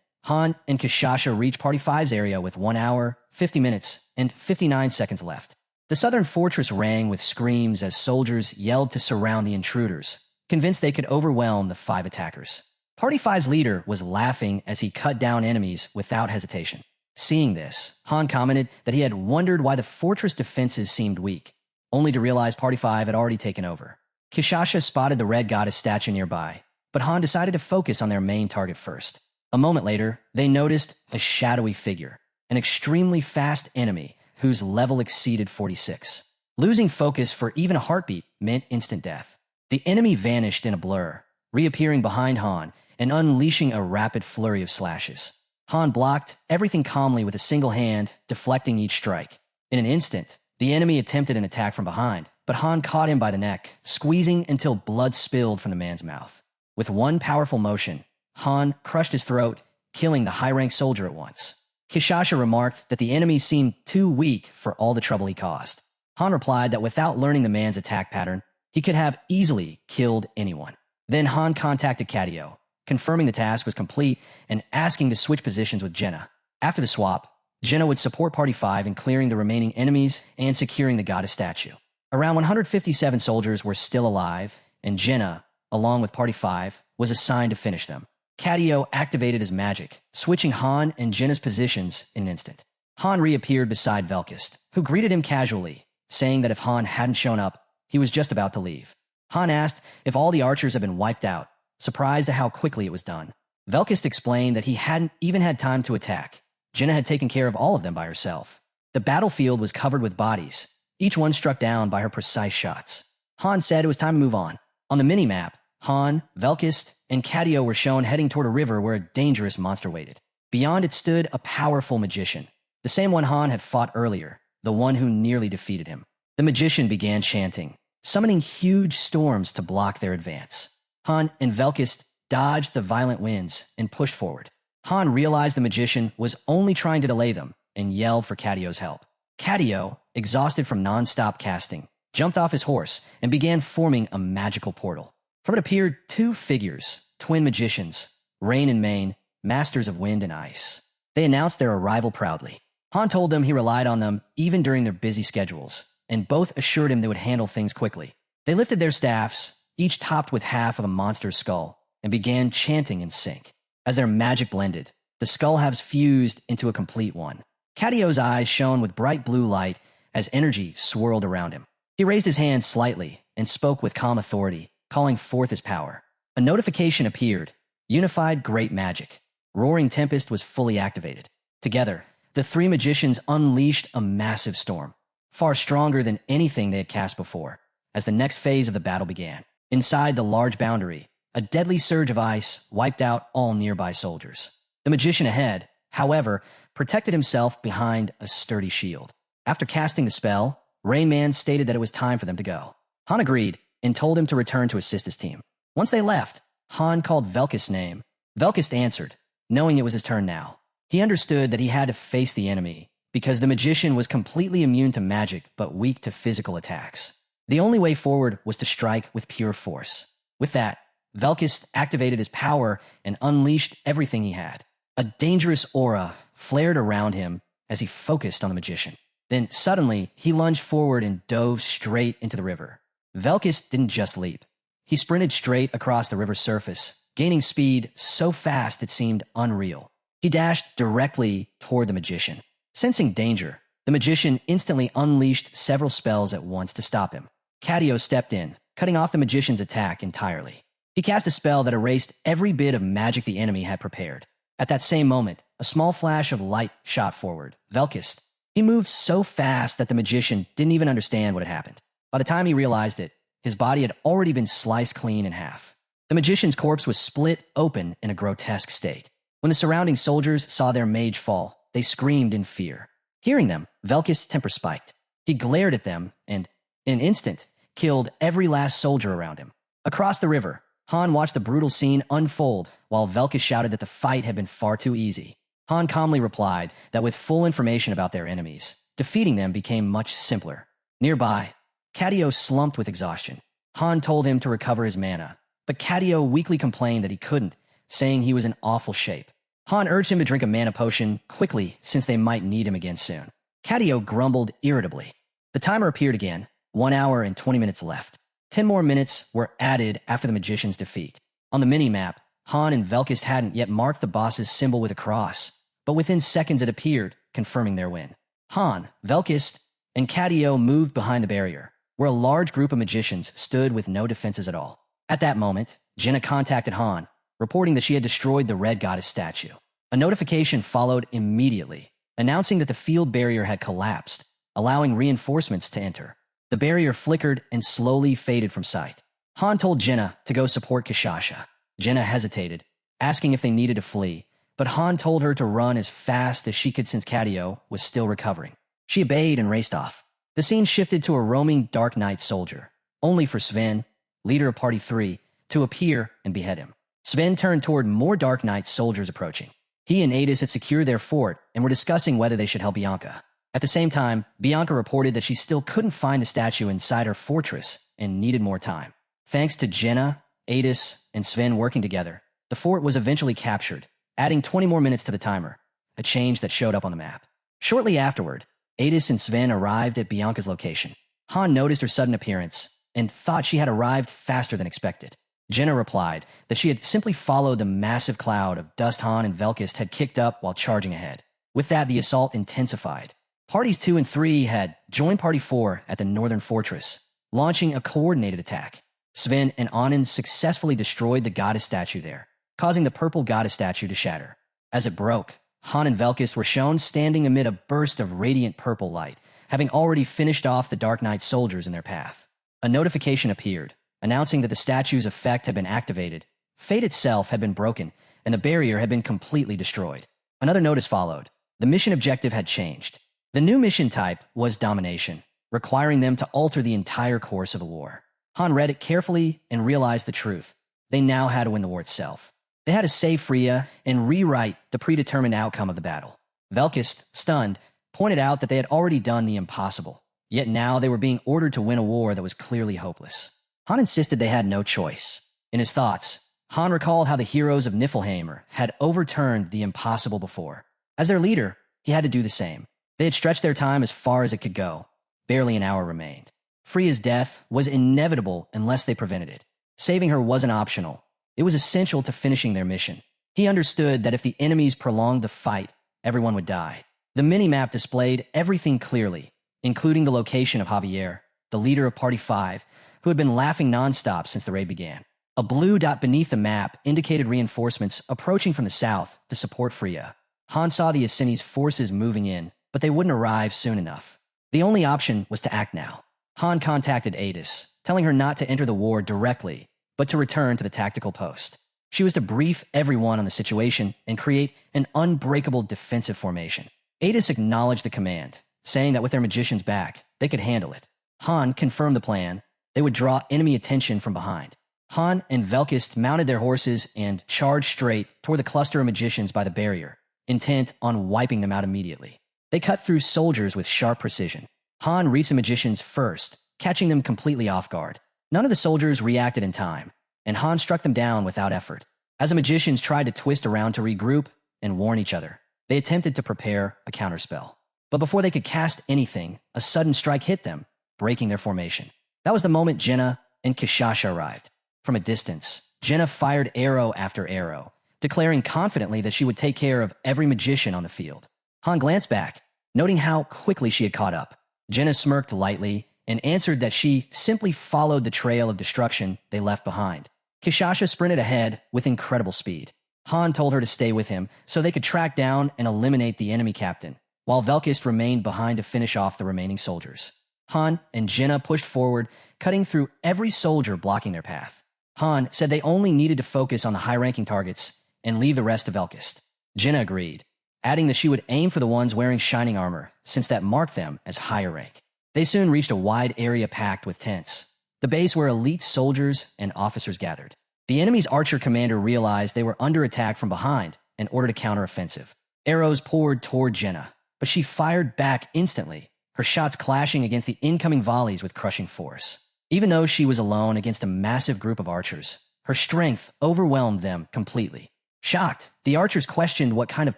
Han and Kishasha reached Party 5's area with 1 hour, 50 minutes, and 59 seconds left. The southern fortress rang with screams as soldiers yelled to surround the intruders, convinced they could overwhelm the 5 attackers. Party 5's leader was laughing as he cut down enemies without hesitation. Seeing this, Han commented that he had wondered why the fortress defenses seemed weak, only to realize Party 5 had already taken over. Kishasha spotted the red goddess statue nearby, but Han decided to focus on their main target first. A moment later, they noticed a shadowy figure, an extremely fast enemy whose level exceeded 46. Losing focus for even a heartbeat meant instant death. The enemy vanished in a blur, reappearing behind Han and unleashing a rapid flurry of slashes. Han blocked everything calmly with a single hand, deflecting each strike. In an instant, the enemy attempted an attack from behind, but Han caught him by the neck, squeezing until blood spilled from the man's mouth. With one powerful motion, Han crushed his throat, killing the high-ranked soldier at once. Kishasha remarked that the enemy seemed too weak for all the trouble he caused. Han replied that without learning the man's attack pattern, he could have easily killed anyone. Then Han contacted Cadio, confirming the task was complete and asking to switch positions with Jenna. After the swap, Jenna would support Party 5 in clearing the remaining enemies and securing the goddess statue. Around 157 soldiers were still alive, and Jenna, along with Party 5, was assigned to finish them. Cadio activated his magic, switching Han and Jenna's positions in an instant. Han reappeared beside Velkist, who greeted him casually, saying that if Han hadn't shown up, he was just about to leave. Han asked if all the archers had been wiped out, surprised at how quickly it was done. Velkist explained that he hadn't even had time to attack. Jenna had taken care of all of them by herself. The battlefield was covered with bodies, each one struck down by her precise shots. Han said it was time to move on. On the mini-map, Han, Velkist, and Cadio were shown heading toward a river where a dangerous monster waited. Beyond it stood a powerful magician, the same one Han had fought earlier, the one who nearly defeated him. The magician began chanting, summoning huge storms to block their advance. Han and Velkist dodged the violent winds and pushed forward. Han realized the magician was only trying to delay them and yelled for Cadio's help. Cadio, exhausted from non-stop casting, jumped off his horse and began forming a magical portal. From it appeared 2 figures, twin magicians, Rain and Mane, masters of wind and ice. They announced their arrival proudly. Han told them he relied on them even during their busy schedules, and both assured him they would handle things quickly. They lifted their staffs, each topped with half of a monster's skull, and began chanting in sync. As their magic blended, the skull halves fused into a complete one. Cadio's eyes shone with bright blue light as energy swirled around him. He raised his hand slightly and spoke with calm authority, calling forth his power. A notification appeared. Unified Great Magic. Roaring Tempest was fully activated. Together, the 3 magicians unleashed a massive storm, far stronger than anything they had cast before, as the next phase of the battle began. Inside the large boundary, a deadly surge of ice wiped out all nearby soldiers. The magician ahead, however, protected himself behind a sturdy shield. After casting the spell, Rain Man stated that it was time for them to go. Han agreed and told him to return to assist his team. Once they left, Han called Velkist's name. Velkist answered, knowing it was his turn now. He understood that he had to face the enemy, because the magician was completely immune to magic but weak to physical attacks. The only way forward was to strike with pure force. With that, Velkist activated his power and unleashed everything he had. A dangerous aura flared around him as he focused on the magician. Then suddenly, he lunged forward and dove straight into the river. Velkist didn't just leap. He sprinted straight across the river's surface, gaining speed so fast it seemed unreal. He dashed directly toward the magician. Sensing danger, the magician instantly unleashed several spells at once to stop him. Cadio stepped in, cutting off the magician's attack entirely. He cast a spell that erased every bit of magic the enemy had prepared. At that same moment, a small flash of light shot forward. Velkist. He moved so fast that the magician didn't even understand what had happened. By the time he realized it, his body had already been sliced clean in half. The The magician's corpse was split open in a grotesque state. When the surrounding soldiers saw their mage fall, they screamed in fear. Hearing them, Velkist's temper spiked. He glared at them and, in an instant, killed every last soldier around him. Across the river, Han watched the brutal scene unfold while Velkist shouted that the fight had been far too easy. Han calmly replied that with full information about their enemies, defeating them became much simpler. Nearby, Cadio slumped with exhaustion. Han told him to recover his mana, but Cadio weakly complained that he couldn't, saying he was in awful shape. Han urged him to drink a mana potion quickly since they might need him again soon. Cadio grumbled irritably. The timer appeared again, 1 hour and 20 minutes left. 10 more minutes were added after the magician's defeat. On the mini-map, Han and Velkist hadn't yet marked the boss's symbol with a cross, but within seconds it appeared, confirming their win. Han, Velkist, and Cadio moved behind the barrier, where a large group of magicians stood with no defenses at all. At that moment, Jenna contacted Han, reporting that she had destroyed the red goddess statue. A notification followed immediately, announcing that the field barrier had collapsed, allowing reinforcements to enter. The barrier flickered and slowly faded from sight. Han told Jenna to go support Kishasha. Jenna hesitated, asking if they needed to flee, but Han told her to run as fast as she could since Cadio was still recovering. She obeyed and raced off. The scene shifted to a roaming Dark Knight soldier, only for Sven, leader of Party 3, to appear and behead him. Sven turned toward more Dark Knight soldiers approaching. He and Adis had secured their fort and were discussing whether they should help Bianca. At the same time, Bianca reported that she still couldn't find the statue inside her fortress and needed more time. Thanks to Jenna, Adis, and Sven working together, the fort was eventually captured, adding 20 more minutes to the timer, a change that showed up on the map. Shortly afterward, Adis and Sven arrived at Bianca's location. Han noticed her sudden appearance and thought she had arrived faster than expected. Jenna replied that she had simply followed the massive cloud of dust Han and Velkist had kicked up while charging ahead. With that, the assault intensified. Parties 2 and 3 had joined Party 4 at the northern fortress, launching a coordinated attack. Sven and Anand successfully destroyed the goddess statue there, causing the purple goddess statue to shatter. As it broke, Han and Velkist were shown standing amid a burst of radiant purple light, having already finished off the Dark Knight soldiers in their path. A notification appeared, announcing that the statue's effect had been activated, fate itself had been broken, and the barrier had been completely destroyed. Another notice followed. The mission objective had changed. The new mission type was domination, requiring them to alter the entire course of the war. Han read it carefully and realized the truth. They now had to win the war itself. They had to save Freya and rewrite the predetermined outcome of the battle. Velkist, stunned, pointed out that they had already done the impossible, yet now they were being ordered to win a war that was clearly hopeless. Han insisted they had no choice. In his thoughts, Han recalled how the heroes of Niflheim had overturned the impossible before. As their leader, he had to do the same. They had stretched their time as far as it could go. Barely an hour remained. Freya's death was inevitable unless they prevented it. Saving her wasn't optional. It was essential to finishing their mission. He understood that if the enemies prolonged the fight, everyone would die. The minimap displayed everything clearly, including the location of Javier, the leader of Party 5, who had been laughing nonstop since the raid began. A blue dot beneath the map indicated reinforcements approaching from the south to support Freya. Han saw the Asini's forces moving in, but they wouldn't arrive soon enough. The only option was to act now. Han contacted Adis, telling her not to enter the war directly, but to return to the tactical post. She was to brief everyone on the situation and create an unbreakable defensive formation. Adis acknowledged the command, saying that with their magicians back, they could handle it. Han confirmed the plan. They would draw enemy attention from behind. Han and Velkist mounted their horses and charged straight toward the cluster of magicians by the barrier, intent on wiping them out immediately. They cut through soldiers with sharp precision. Han reached the magicians first, catching them completely off guard. None of the soldiers reacted in time, and Han struck them down without effort. As the magicians tried to twist around to regroup and warn each other, they attempted to prepare a counterspell. But before they could cast anything, a sudden strike hit them, breaking their formation. That was the moment Jenna and Kishasha arrived. From a distance, Jenna fired arrow after arrow, declaring confidently that she would take care of every magician on the field. Han glanced back, noting how quickly she had caught up. Jenna smirked lightly and answered that she simply followed the trail of destruction they left behind. Kishasha sprinted ahead with incredible speed. Han told her to stay with him so they could track down and eliminate the enemy captain, while Velkist remained behind to finish off the remaining soldiers. Han and Jenna pushed forward, cutting through every soldier blocking their path. Han said they only needed to focus on the high-ranking targets and leave the rest to Velkist. Jenna agreed, adding that she would aim for the ones wearing shining armor, since that marked them as higher rank. They soon reached a wide area packed with tents, the base where elite soldiers and officers gathered. The enemy's archer commander realized they were under attack from behind and ordered a counteroffensive. Arrows poured toward Jenna, but she fired back instantly, her shots clashing against the incoming volleys with crushing force. Even though she was alone against a massive group of archers, her strength overwhelmed them completely. Shocked, the archers questioned what kind of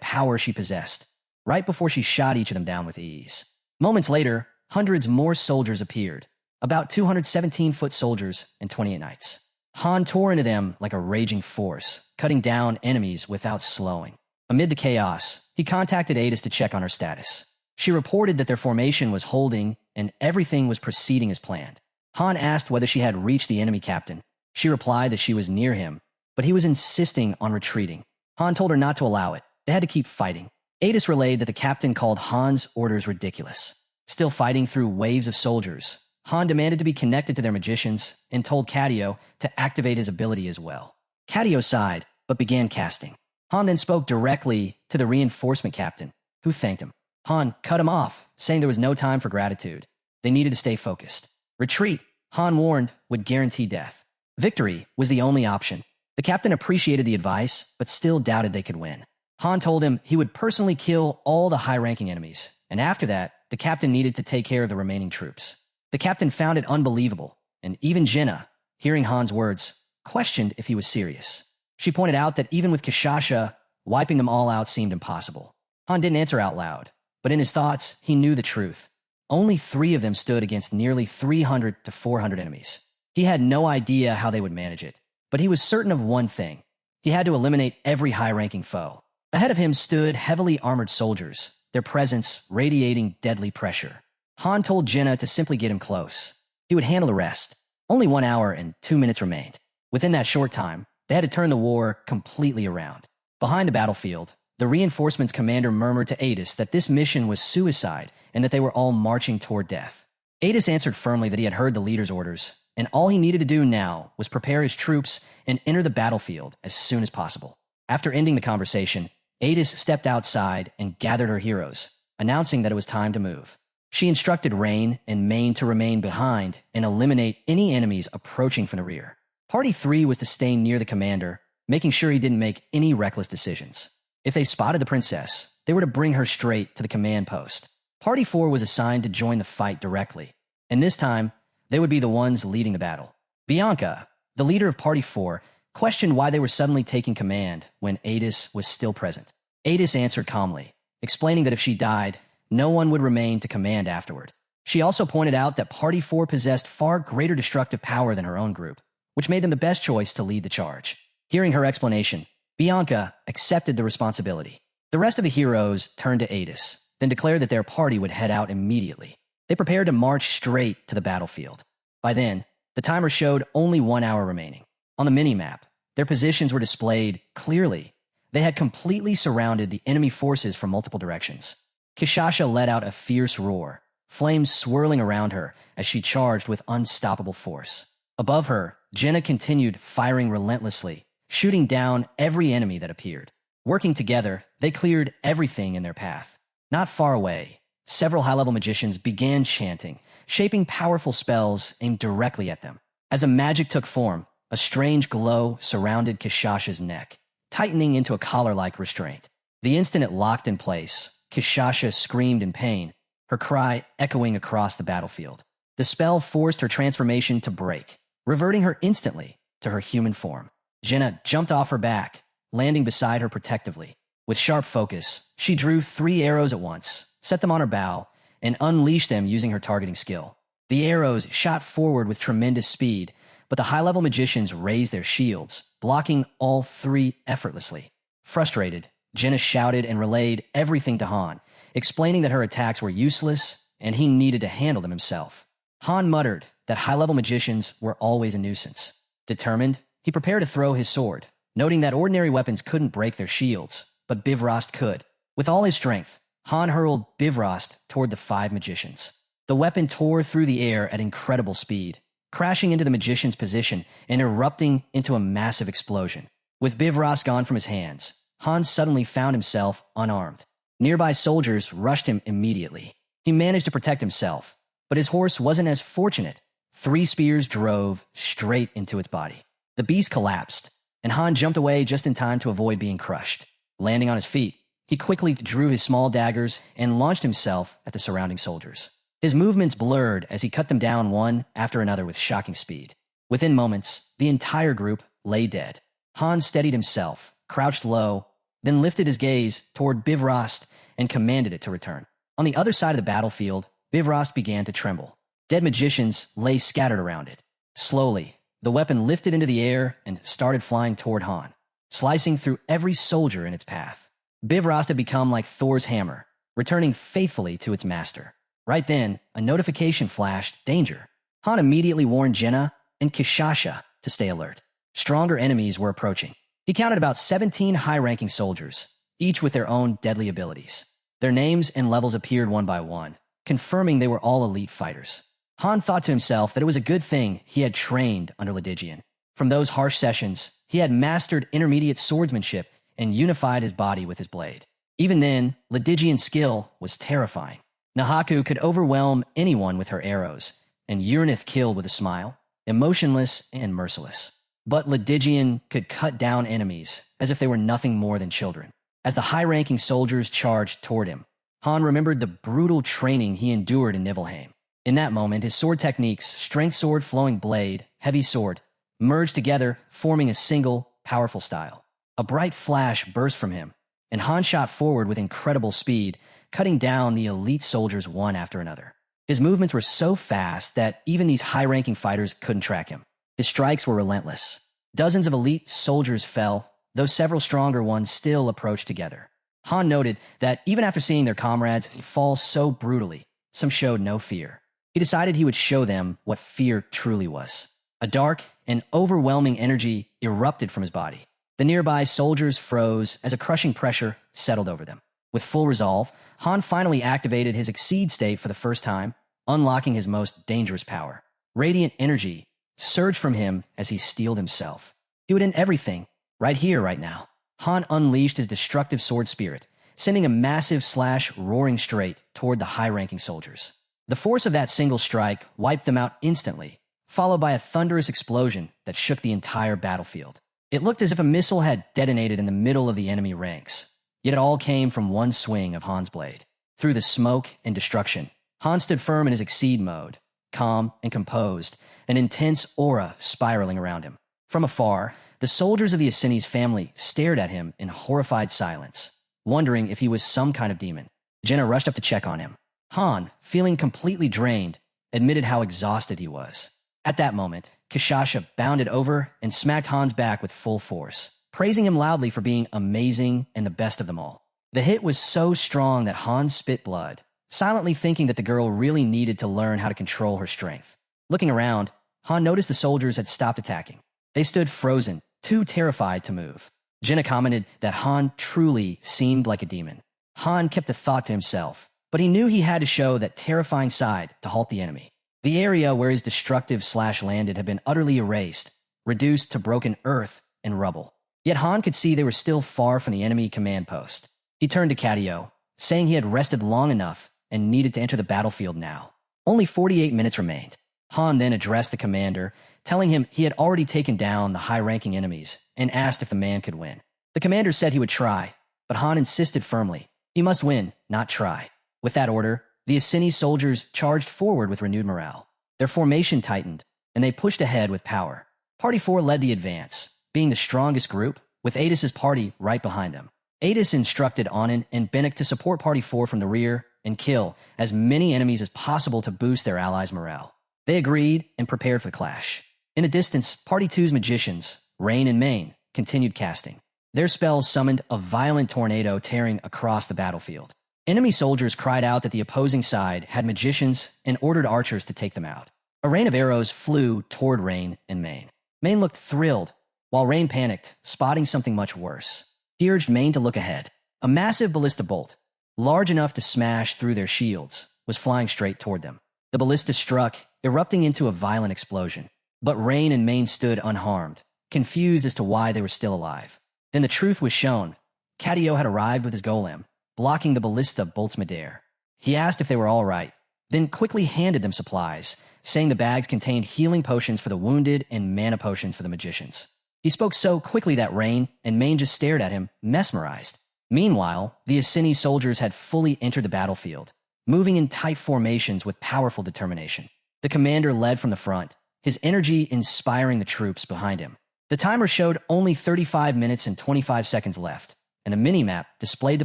power she possessed, right before she shot each of them down with ease. Moments later, hundreds more soldiers appeared, about 217-foot soldiers and 28 knights. Han tore into them like a raging force, cutting down enemies without slowing. Amid the chaos, he contacted Adis to check on her status. She reported that their formation was holding and everything was proceeding as planned. Han asked whether she had reached the enemy captain. She replied that she was near him, but he was insisting on retreating. Han told her not to allow it. They had to keep fighting. Adis relayed that the captain called Han's orders ridiculous. Still fighting through waves of soldiers, Han demanded to be connected to their magicians and told Cadio to activate his ability as well. Cadio sighed, but began casting. Han then spoke directly to the reinforcement captain, who thanked him. Han cut him off, saying there was no time for gratitude. They needed to stay focused. Retreat, Han warned, would guarantee death. Victory was the only option. The captain appreciated the advice, but still doubted they could win. Han told him he would personally kill all the high-ranking enemies, and after that, the captain needed to take care of the remaining troops. The captain found it unbelievable, and even Jenna, hearing Han's words, questioned if he was serious. She pointed out that even with Kishasha, wiping them all out seemed impossible. Han didn't answer out loud, but in his thoughts, he knew the truth. Only 3 of them stood against nearly 300 to 400 enemies. He had no idea how they would manage it, but he was certain of one thing. He had to eliminate every high-ranking foe. Ahead of him stood heavily armored soldiers, their presence radiating deadly pressure. Han told Jenna to simply get him close. He would handle the rest. Only 1 hour and 2 minutes remained. Within that short time, they had to turn the war completely around. Behind the battlefield, the reinforcements commander murmured to Adis that this mission was suicide and that they were all marching toward death. Adis answered firmly that he had heard the leader's orders, and all he needed to do now was prepare his troops and enter the battlefield as soon as possible. After ending the conversation, Adis stepped outside and gathered her heroes, announcing that it was time to move. She instructed Rain and Main to remain behind and eliminate any enemies approaching from the rear. Party 3 was to stay near the commander, making sure he didn't make any reckless decisions. If they spotted the princess, they were to bring her straight to the command post. Party 4 was assigned to join the fight directly, and this time, they would be the ones leading the battle. Bianca, the leader of Party 4, questioned why they were suddenly taking command when Adis was still present. Adis answered calmly, explaining that if she died, no one would remain to command afterward. She also pointed out that Party 4 possessed far greater destructive power than her own group, which made them the best choice to lead the charge. Hearing her explanation, Bianca accepted the responsibility. The rest of the heroes turned to Adis, then declared that their party would head out immediately. They prepared to march straight to the battlefield. By then, the timer showed only 1 hour remaining. On the mini-map, their positions were displayed clearly. They had completely surrounded the enemy forces from multiple directions. Kishasha let out a fierce roar, flames swirling around her as she charged with unstoppable force. Above her, Jenna continued firing relentlessly, shooting down every enemy that appeared. Working together, they cleared everything in their path. Not far away, several high-level magicians began chanting, shaping powerful spells aimed directly at them. As the magic took form, a strange glow surrounded Kishasha's neck, tightening into a collar-like restraint. The instant it locked in place, Kishasha screamed in pain, her cry echoing across the battlefield. The spell forced her transformation to break, reverting her instantly to her human form. Jenna jumped off her back, landing beside her protectively. With sharp focus, she drew 3 arrows at once, set them on her bow, and unleashed them using her targeting skill. The arrows shot forward with tremendous speed, but the high-level magicians raised their shields, blocking all 3 effortlessly. Frustrated, Jenna shouted and relayed everything to Han, explaining that her attacks were useless and he needed to handle them himself. Han muttered that high-level magicians were always a nuisance. Determined, he prepared to throw his sword, noting that ordinary weapons couldn't break their shields, but Bifrost could. With all his strength, Han hurled Bifrost toward the 5 magicians. The weapon tore through the air at incredible speed, crashing into the magician's position and erupting into a massive explosion. With Bivras gone from his hands, Han suddenly found himself unarmed. Nearby soldiers rushed him immediately. He managed to protect himself, but his horse wasn't as fortunate. 3 spears drove straight into its body. The beast collapsed, and Han jumped away just in time to avoid being crushed. Landing on his feet, he quickly drew his small daggers and launched himself at the surrounding soldiers. His movements blurred as he cut them down one after another with shocking speed. Within moments, the entire group lay dead. Han steadied himself, crouched low, then lifted his gaze toward Bivrast and commanded it to return. On the other side of the battlefield, Bivrast began to tremble. Dead magicians lay scattered around it. Slowly, the weapon lifted into the air and started flying toward Han, slicing through every soldier in its path. Bivrast had become like Thor's hammer, returning faithfully to its master. Right then, a notification flashed, danger. Han immediately warned Jenna and Kishasha to stay alert. Stronger enemies were approaching. He counted about 17 high-ranking soldiers, each with their own deadly abilities. Their names and levels appeared one by one, confirming they were all elite fighters. Han thought to himself that it was a good thing he had trained under Ledigian. From those harsh sessions, he had mastered intermediate swordsmanship and unified his body with his blade. Even then, Ledigian's skill was terrifying. Nahaku could overwhelm anyone with her arrows, and Uranith killed with a smile, emotionless and merciless. But Ledigian could cut down enemies as if they were nothing more than children. As the high-ranking soldiers charged toward him, Han remembered the brutal training he endured in Nibelheim. In that moment, his sword techniques, strength sword, flowing blade, heavy sword, merged together, forming a single, powerful style. A bright flash burst from him, and Han shot forward with incredible speed, cutting down the elite soldiers one after another. His movements were so fast that even these high-ranking fighters couldn't track him. His strikes were relentless. Dozens of elite soldiers fell, though several stronger ones still approached together. Han noted that even after seeing their comrades fall so brutally, some showed no fear. He decided he would show them what fear truly was. A dark and overwhelming energy erupted from his body. The nearby soldiers froze as a crushing pressure settled over them. With full resolve, Han finally activated his Exceed state for the first time, unlocking his most dangerous power. Radiant energy surged from him as he steeled himself. He would end everything, right here, right now. Han unleashed his destructive sword spirit, sending a massive slash roaring straight toward the high-ranking soldiers. The force of that single strike wiped them out instantly, followed by a thunderous explosion that shook the entire battlefield. It looked as if a missile had detonated in the middle of the enemy ranks, yet it all came from one swing of Han's blade. Through the smoke and destruction, Han stood firm in his Exceed mode, calm and composed, an intense aura spiraling around him. From afar, the soldiers of the Asini's family stared at him in horrified silence, wondering if he was some kind of demon. Jenna rushed up to check on him. Han, feeling completely drained, admitted how exhausted he was. At that moment, Kishasha bounded over and smacked Han's back with full force, praising him loudly for being amazing and the best of them all. The hit was so strong that Han spit blood, silently thinking that the girl really needed to learn how to control her strength. Looking around, Han noticed the soldiers had stopped attacking. They stood frozen, too terrified to move. Jenna commented that Han truly seemed like a demon. Han kept the thought to himself, but he knew he had to show that terrifying side to halt the enemy. The area where his destructive slash landed had been utterly erased, reduced to broken earth and rubble. Yet Han could see they were still far from the enemy command post. He turned to Cadio, saying he had rested long enough and needed to enter the battlefield now. Only 48 minutes remained. Han then addressed the commander, telling him he had already taken down the high-ranking enemies and asked if the man could win. The commander said he would try, but Han insisted firmly. He must win, not try. With that order, the Asini soldiers charged forward with renewed morale. Their formation tightened, and they pushed ahead with power. Party 4 led the advance, being the strongest group, with Adis' party right behind them. Adis instructed Anin and Bennek to support Party 4 from the rear and kill as many enemies as possible to boost their allies' morale. They agreed and prepared for the clash. In the distance, Party 2's magicians, Rain and Main, continued casting. Their spells summoned a violent tornado tearing across the battlefield. Enemy soldiers cried out that the opposing side had magicians and ordered archers to take them out. A rain of arrows flew toward Rain and Main. Main looked thrilled, while Rain panicked, spotting something much worse. He urged Main to look ahead. A massive ballista bolt, large enough to smash through their shields, was flying straight toward them. The ballista struck, erupting into a violent explosion. But Rain and Main stood unharmed, confused as to why they were still alive. Then the truth was shown. Cadio had arrived with his golem, blocking the ballista bolts midair. He asked if they were all right, then quickly handed them supplies, saying the bags contained healing potions for the wounded and mana potions for the magicians. He spoke so quickly that Rain and Main just stared at him, mesmerized. Meanwhile, the Asini soldiers had fully entered the battlefield, moving in tight formations with powerful determination. The commander led from the front, his energy inspiring the troops behind him. The timer showed only 35 minutes and 25 seconds left, and a minimap displayed the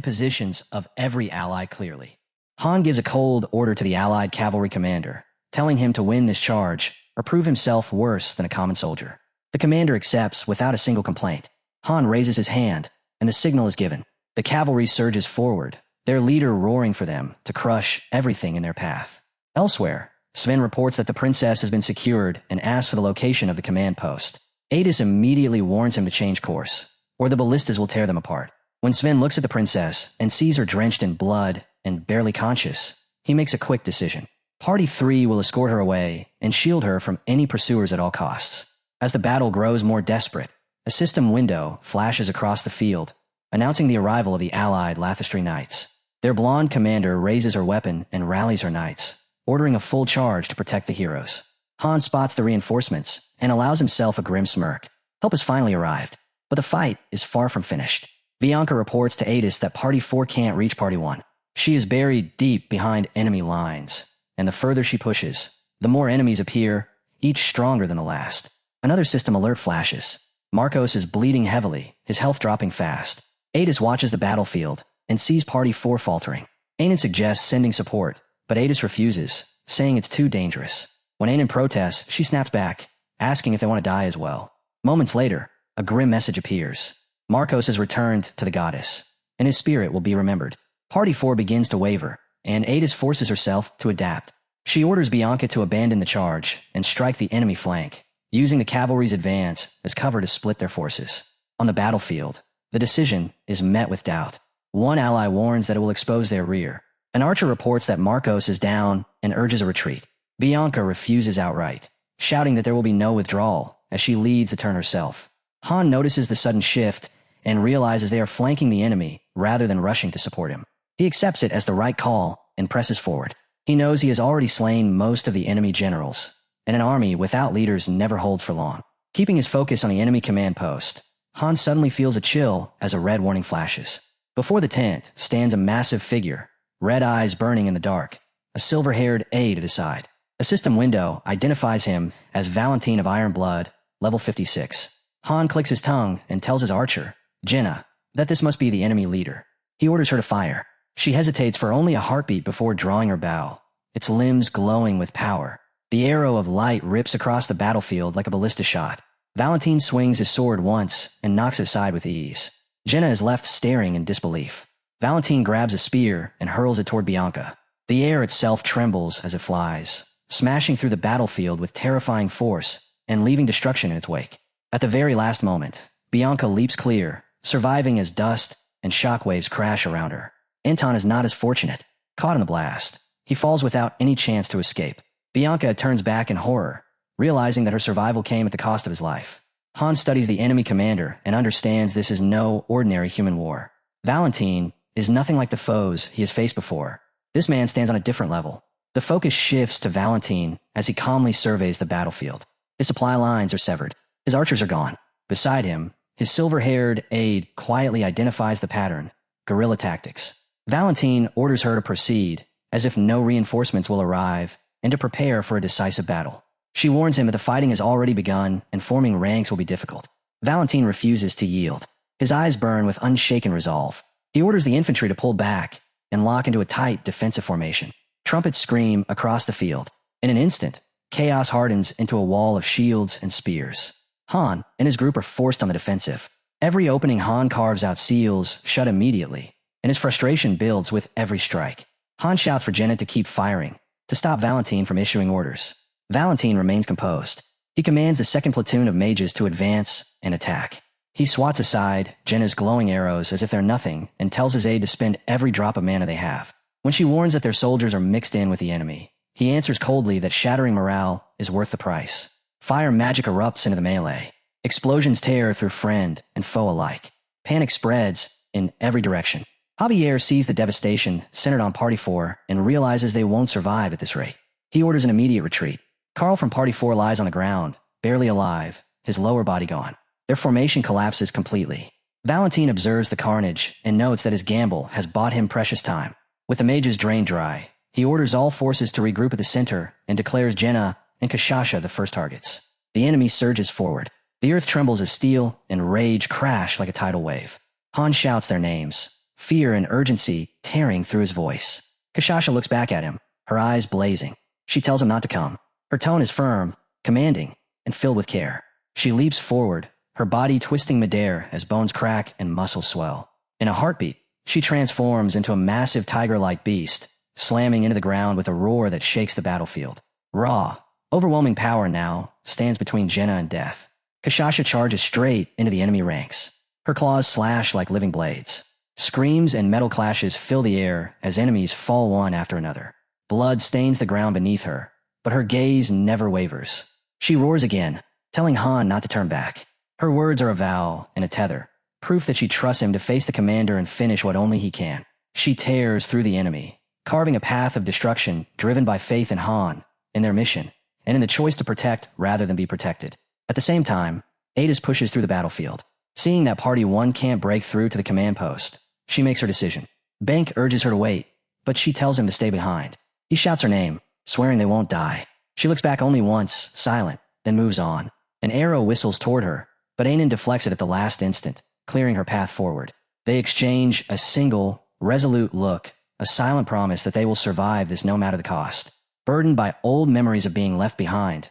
positions of every ally clearly. Han gives a cold order to the allied cavalry commander, telling him to win this charge or prove himself worse than a common soldier. The commander accepts without a single complaint. Han raises his hand, and the signal is given. The cavalry surges forward, their leader roaring for them to crush everything in their path. Elsewhere, Sven reports that the princess has been secured and asks for the location of the command post. Adis immediately warns him to change course, or the ballistas will tear them apart. When Sven looks at the princess and sees her drenched in blood and barely conscious, he makes a quick decision. Party 3 will escort her away and shield her from any pursuers at all costs. As the battle grows more desperate, a system window flashes across the field, announcing the arrival of the allied Lathistry Knights. Their blonde commander raises her weapon and rallies her knights, ordering a full charge to protect the heroes. Han spots the reinforcements and allows himself a grim smirk. Help has finally arrived, but the fight is far from finished. Bianca reports to Adis that Party 4 can't reach Party 1. She is buried deep behind enemy lines, and the further she pushes, the more enemies appear, each stronger than the last. Another system alert flashes. Marcos is bleeding heavily, his health dropping fast. Adis watches the battlefield and sees Party 4 faltering. Anan suggests sending support, but Adis refuses, saying it's too dangerous. When Anan protests, she snaps back, asking if they want to die as well. Moments later, a grim message appears. Marcos has returned to the goddess, and his spirit will be remembered. Party 4 begins to waver, and Adis forces herself to adapt. She orders Bianca to abandon the charge and strike the enemy flank, using the cavalry's advance as cover to split their forces. On the battlefield, the decision is met with doubt. One ally warns that it will expose their rear. An archer reports that Marcos is down and urges a retreat. Bianca refuses outright, shouting that there will be no withdrawal as she leads the turn herself. Han notices the sudden shift and realizes they are flanking the enemy rather than rushing to support him. He accepts it as the right call and presses forward. He knows he has already slain most of the enemy generals, and an army without leaders never holds for long. Keeping his focus on the enemy command post, Han suddenly feels a chill as a red warning flashes. Before the tent stands a massive figure, red eyes burning in the dark, a silver-haired aide at his side. A system window identifies him as Valentine of Iron Blood, level 56. Han clicks his tongue and tells his archer, Jenna, that this must be the enemy leader. He orders her to fire. She hesitates for only a heartbeat before drawing her bow, its limbs glowing with power. The arrow of light rips across the battlefield like a ballista shot. Valentine swings his sword once and knocks it aside with ease. Jenna is left staring in disbelief. Valentine grabs a spear and hurls it toward Bianca. The air itself trembles as it flies, smashing through the battlefield with terrifying force and leaving destruction in its wake. At the very last moment, Bianca leaps clear, surviving as dust and shockwaves crash around her. Anton is not as fortunate. Caught in the blast, he falls without any chance to escape. Bianca turns back in horror, realizing that her survival came at the cost of his life. Han studies the enemy commander and understands this is no ordinary human war. Valentine is nothing like the foes he has faced before. This man stands on a different level. The focus shifts to Valentine as he calmly surveys the battlefield. His supply lines are severed. His archers are gone. Beside him, his silver-haired aide quietly identifies the pattern: guerrilla tactics. Valentine orders her to proceed, as if no reinforcements will arrive, and to prepare for a decisive battle. She warns him that the fighting has already begun and forming ranks will be difficult. Valentine refuses to yield. His eyes burn with unshaken resolve. He orders the infantry to pull back and lock into a tight defensive formation. Trumpets scream across the field. In an instant, chaos hardens into a wall of shields and spears. Han and his group are forced on the defensive. Every opening Han carves out seals shut immediately, and his frustration builds with every strike. Han shouts for Jenna to keep firing, to stop Valentine from issuing orders. Valentine remains composed. He commands the second platoon of mages to advance and attack. He swats aside Jenna's glowing arrows as if they're nothing and tells his aide to spend every drop of mana they have. When she warns that their soldiers are mixed in with the enemy, He answers coldly that shattering morale is worth the price. Fire magic erupts into the melee. Explosions tear through friend and foe alike. Panic spreads in every direction. Javier sees the devastation centered on Party 4 and realizes they won't survive at this rate. He orders an immediate retreat. Carl from Party 4 lies on the ground, barely alive, his lower body gone. Their formation collapses completely. Valentin observes the carnage and notes that his gamble has bought him precious time. With the mages drained dry, he orders all forces to regroup at the center and declares Jenna and Kashasha the first targets. The enemy surges forward. The earth trembles as steel and rage crash like a tidal wave. Han shouts their names, fear and urgency tearing through his voice. Kashasha looks back at him, her eyes blazing. She tells him not to come. Her tone is firm, commanding, and filled with care. She leaps forward, her body twisting midair as bones crack and muscles swell. In a heartbeat, she transforms into a massive tiger-like beast, slamming into the ground with a roar that shakes the battlefield. Raw, overwhelming power now stands between Jenna and death. Kashasha charges straight into the enemy ranks. Her claws slash like living blades. Screams and metal clashes fill the air as enemies fall one after another. Blood stains the ground beneath her, but her gaze never wavers. She roars again, telling Han not to turn back. Her words are a vow and a tether, proof that she trusts him to face the commander and finish what only he can. She tears through the enemy, carving a path of destruction driven by faith in Han, in their mission, and in the choice to protect rather than be protected. At the same time, Adis pushes through the battlefield. Seeing that Party 1 can't break through to the command post, she makes her decision. Bank urges her to wait, but she tells him to stay behind. He shouts her name, swearing they won't die. She looks back only once, silent, then moves on. An arrow whistles toward her, but Anan deflects it at the last instant, clearing her path forward. They exchange a single, resolute look, a silent promise that they will survive this no matter the cost. Burdened by old memories of being left behind,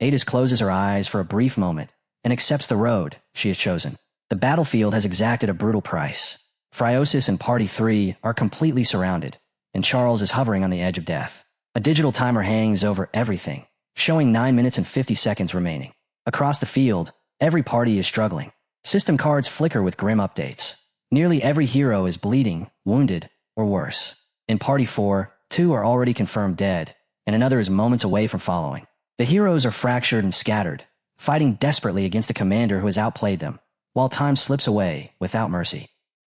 Adis closes her eyes for a brief moment and accepts the road she has chosen. The battlefield has exacted a brutal price. Phraosis and Party 3 are completely surrounded, and Charles is hovering on the edge of death. A digital timer hangs over everything, showing 9 minutes and 50 seconds remaining. Across the field, every party is struggling. System cards flicker with grim updates. Nearly every hero is bleeding, wounded, or worse. In Party 4, 2 are already confirmed dead, and another is moments away from following. The heroes are fractured and scattered, fighting desperately against the commander who has outplayed them, while time slips away without mercy.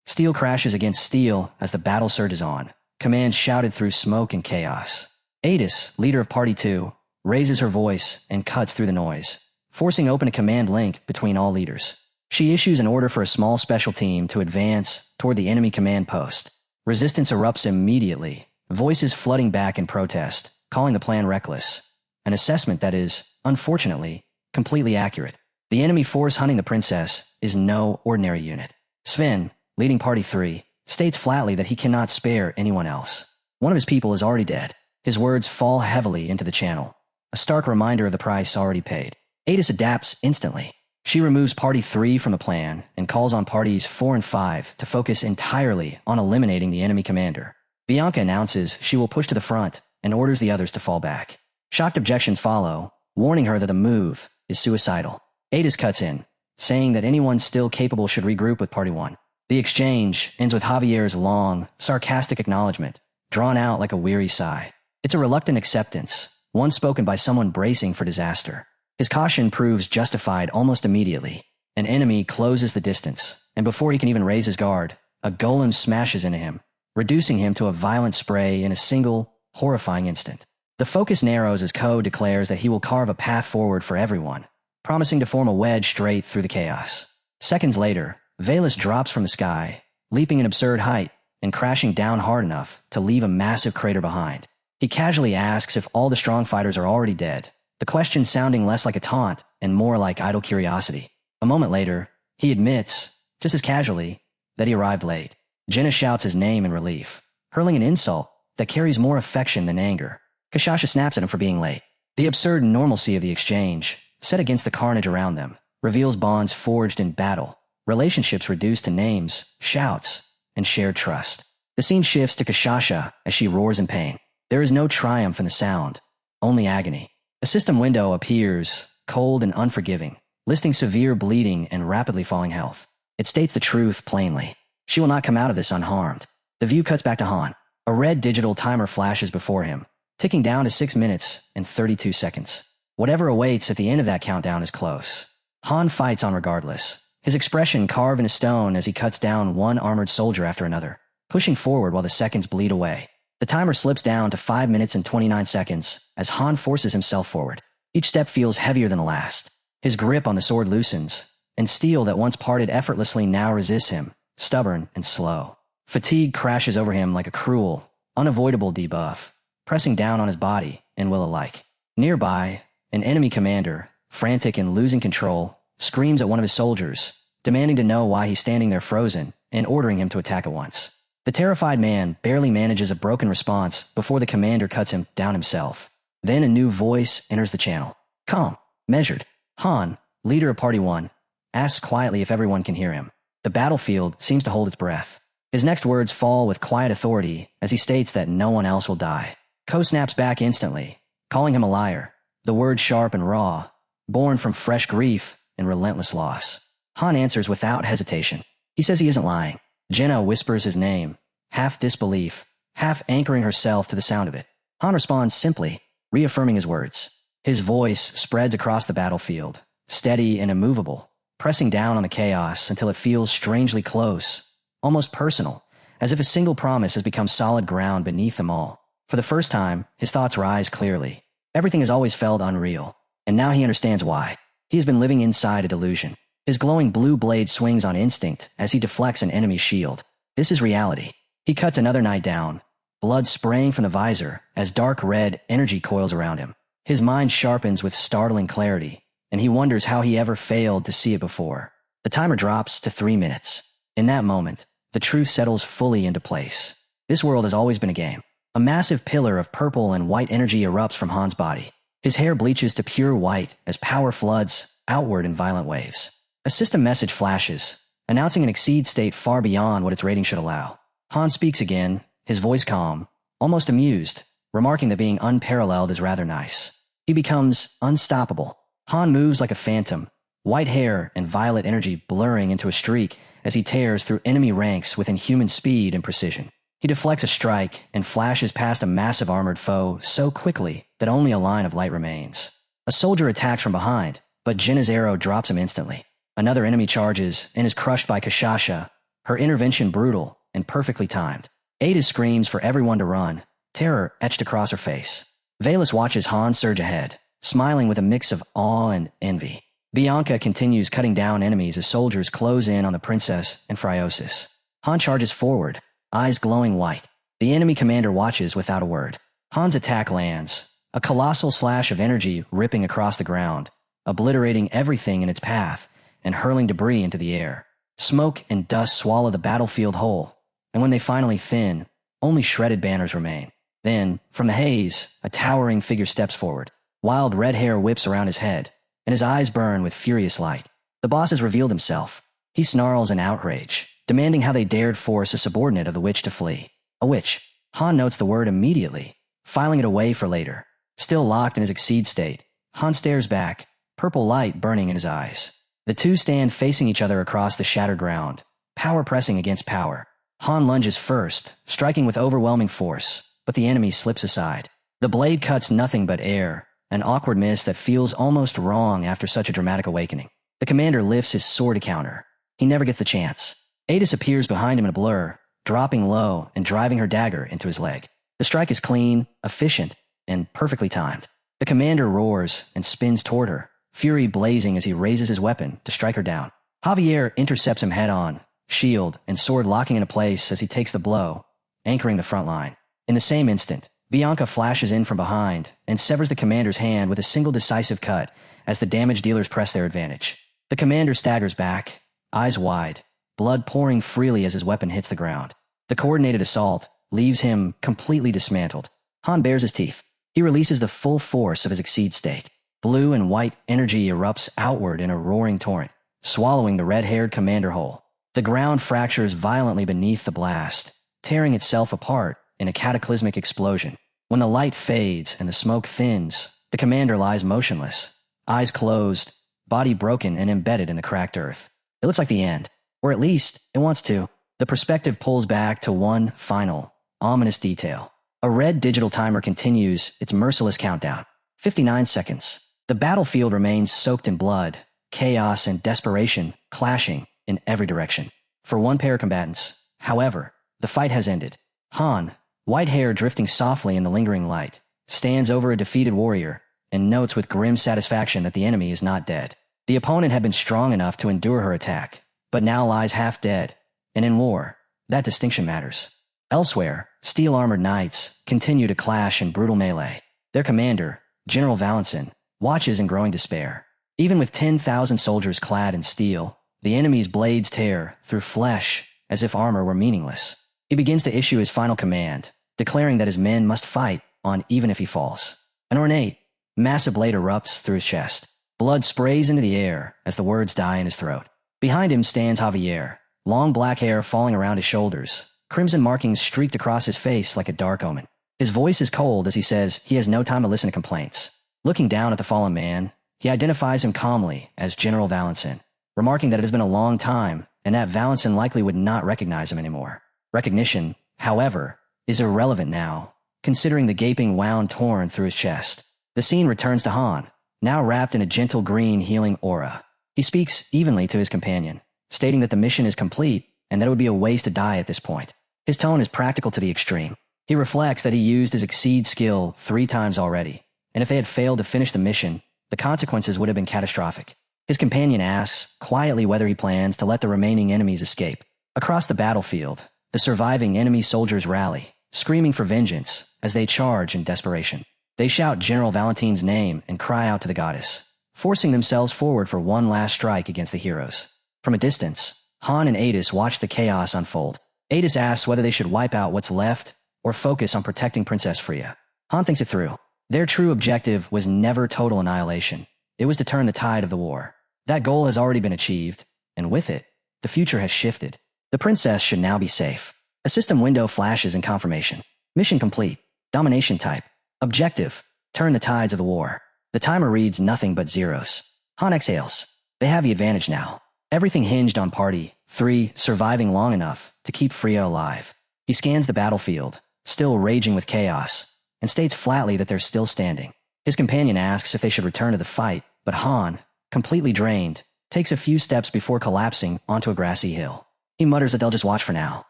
Steel crashes against steel as the battle surges on, commands shouted through smoke and chaos. Adis, leader of Party 2, raises her voice and cuts through the noise, forcing open a command link between all leaders. She issues an order for a small special team to advance toward the enemy command post. Resistance erupts immediately, voices flooding back in protest, calling the plan reckless. An assessment that is, unfortunately, completely accurate. The enemy force hunting the princess is no ordinary unit. Sven, leading Party 3, states flatly that he cannot spare anyone else. One of his people is already dead. His words fall heavily into the channel, a stark reminder of the price already paid. Adis adapts instantly. She removes Party 3 from the plan and calls on Parties 4 and 5 to focus entirely on eliminating the enemy commander. Bianca announces she will push to the front and orders the others to fall back. Shocked objections follow, warning her that the move is suicidal. Adis cuts in, saying that anyone still capable should regroup with Party 1. The exchange ends with Javier's long, sarcastic acknowledgement, drawn out like a weary sigh. It's a reluctant acceptance, one spoken by someone bracing for disaster. His caution proves justified almost immediately. An enemy closes the distance, and before he can even raise his guard, a golem smashes into him, reducing him to a violent spray in a single, horrifying instant. The focus narrows as Ko declares that he will carve a path forward for everyone, promising to form a wedge straight through the chaos. Seconds later, Valus drops from the sky, leaping an absurd height and crashing down hard enough to leave a massive crater behind. He casually asks if all the strong fighters are already dead, the question sounding less like a taunt and more like idle curiosity. A moment later, he admits, just as casually, that he arrived late. Jenna shouts his name in relief, hurling an insult that carries more affection than anger. Kashasha snaps at him for being late. The absurd normalcy of the exchange, set against the carnage around them, reveals bonds forged in battle, relationships reduced to names, shouts, and shared trust. The scene shifts to Kashasha as she roars in pain. There is no triumph in the sound, only agony. A system window appears, cold and unforgiving, listing severe bleeding and rapidly falling health. It states the truth plainly. She will not come out of this unharmed. The view cuts back to Han. A red digital timer flashes before him, ticking down to 6 minutes and 32 seconds. Whatever awaits at the end of that countdown is close. Han fights on regardless, his expression carved in stone as he cuts down one armored soldier after another, pushing forward while the seconds bleed away. The timer slips down to 5 minutes and 29 seconds as Han forces himself forward. Each step feels heavier than the last. His grip on the sword loosens, and steel that once parted effortlessly now resists him, stubborn and slow. Fatigue crashes over him like a cruel, unavoidable debuff, pressing down on his body and will alike. Nearby, an enemy commander, frantic and losing control, screams at one of his soldiers, demanding to know why he's standing there frozen and ordering him to attack at once. The terrified man barely manages a broken response before the commander cuts him down himself. Then a new voice enters the channel. Calm, measured. Han, leader of Party 1, asks quietly if everyone can hear him. The battlefield seems to hold its breath. His next words fall with quiet authority as he states that no one else will die. Ko snaps back instantly, calling him a liar, the word sharp and raw, born from fresh grief and relentless loss. Han answers without hesitation. He says he isn't lying. Jenna whispers his name, half disbelief, half anchoring herself to the sound of it. Han responds simply, reaffirming his words. His voice spreads across the battlefield, steady and immovable, pressing down on the chaos until it feels strangely close, almost personal, as if a single promise has become solid ground beneath them all. For the first time, his thoughts rise clearly. Everything has always felt unreal, and now he understands why. He has been living inside a delusion. His glowing blue blade swings on instinct as he deflects an enemy's shield. This is reality. He cuts another knight down, blood spraying from the visor as dark red energy coils around him. His mind sharpens with startling clarity, and he wonders how he ever failed to see it before. The timer drops to 3 minutes. In that moment, the truth settles fully into place. This world has always been a game. A massive pillar of purple and white energy erupts from Han's body. His hair bleaches to pure white as power floods outward in violent waves. A system message flashes, announcing an exceed state far beyond what its rating should allow. Han speaks again, his voice calm, almost amused, remarking that being unparalleled is rather nice. He becomes unstoppable. Han moves like a phantom, white hair and violet energy blurring into a streak as he tears through enemy ranks with inhuman speed and precision. He deflects a strike and flashes past a massive armored foe so quickly that only a line of light remains. A soldier attacks from behind, but Jinna's arrow drops him instantly. Another enemy charges and is crushed by Kashasha, her intervention brutal and perfectly timed. Ada screams for everyone to run, terror etched across her face. Valus watches Han surge ahead, smiling with a mix of awe and envy. Bianca continues cutting down enemies as soldiers close in on the princess and Phraiosis. Han charges forward, eyes glowing white. The enemy commander watches without a word. Han's attack lands, a colossal slash of energy ripping across the ground, obliterating everything in its path and hurling debris into the air. Smoke and dust swallow the battlefield whole, and when they finally thin, only shredded banners remain. Then, from the haze, a towering figure steps forward. Wild red hair whips around his head, and his eyes burn with furious light. The boss has revealed himself. He snarls in outrage, demanding how they dared force a subordinate of the witch to flee. A witch. Han notes the word immediately, filing it away for later. Still locked in his exceed state, Han stares back, purple light burning in his eyes. The two stand facing each other across the shattered ground, power pressing against power. Han lunges first, striking with overwhelming force, but the enemy slips aside. The blade cuts nothing but air, an awkward miss that feels almost wrong after such a dramatic awakening. The commander lifts his sword to counter. He never gets the chance. Adis appears behind him in a blur, dropping low and driving her dagger into his leg. The strike is clean, efficient, and perfectly timed. The commander roars and spins toward her, fury blazing as he raises his weapon to strike her down. Javier intercepts him head-on, shield and sword locking into place as he takes the blow, anchoring the front line. In the same instant, Bianca flashes in from behind and severs the commander's hand with a single decisive cut as the damage dealers press their advantage. The commander staggers back, eyes wide, blood pouring freely as his weapon hits the ground. The coordinated assault leaves him completely dismantled. Han bares his teeth. He releases the full force of his exceed state. Blue and white energy erupts outward in a roaring torrent, swallowing the red-haired commander whole. The ground fractures violently beneath the blast, tearing itself apart in a cataclysmic explosion. When the light fades and the smoke thins, the commander lies motionless, eyes closed, body broken and embedded in the cracked earth. It looks like the end, or at least it wants to. The perspective pulls back to one final, ominous detail. A red digital timer continues its merciless countdown. 59 seconds. The battlefield remains soaked in blood, chaos and desperation clashing in every direction. For one pair of combatants, however, the fight has ended. Han, white hair drifting softly in the lingering light, stands over a defeated warrior and notes with grim satisfaction that the enemy is not dead. The opponent had been strong enough to endure her attack, but now lies half dead, and in war, that distinction matters. Elsewhere, steel-armored knights continue to clash in brutal melee. Their commander, General Valenson, watches in growing despair. Even with 10,000 soldiers clad in steel, the enemy's blades tear through flesh as if armor were meaningless. He begins to issue his final command, declaring that his men must fight on even if he falls. An ornate, massive blade erupts through his chest. Blood sprays into the air as the words die in his throat. Behind him stands Javier, long black hair falling around his shoulders, crimson markings streaked across his face like a dark omen. His voice is cold as he says he has no time to listen to complaints. Looking down at the fallen man, he identifies him calmly as General Valenson, remarking that it has been a long time and that Valenson likely would not recognize him anymore. Recognition, however, is irrelevant now, considering the gaping wound torn through his chest. The scene returns to Han, now wrapped in a gentle green healing aura. He speaks evenly to his companion, stating that the mission is complete and that it would be a waste to die at this point. His tone is practical to the extreme. He reflects that he used his exceed skill 3 times already, and if they had failed to finish the mission, the consequences would have been catastrophic. His companion asks quietly whether he plans to let the remaining enemies escape. Across the battlefield, the surviving enemy soldiers rally, screaming for vengeance as they charge in desperation. They shout General Valentin's name and cry out to the goddess, forcing themselves forward for one last strike against the heroes. From a distance, Han and Adis watch the chaos unfold. Adis asks whether they should wipe out what's left or focus on protecting Princess Freya. Han thinks it through. Their true objective was never total annihilation. It was to turn the tide of the war. That goal has already been achieved, and with it, the future has shifted. The princess should now be safe. A system window flashes in confirmation. Mission complete. Domination type. Objective: turn the tides of the war. The timer reads nothing but zeros. Han exhales. They have the advantage now. Everything hinged on Party 3 surviving long enough to keep Freya alive. He scans the battlefield, still raging with chaos, and states flatly that they're still standing. His companion asks if they should return to the fight, but Han, completely drained, takes a few steps before collapsing onto a grassy hill. He mutters that they'll just watch for now.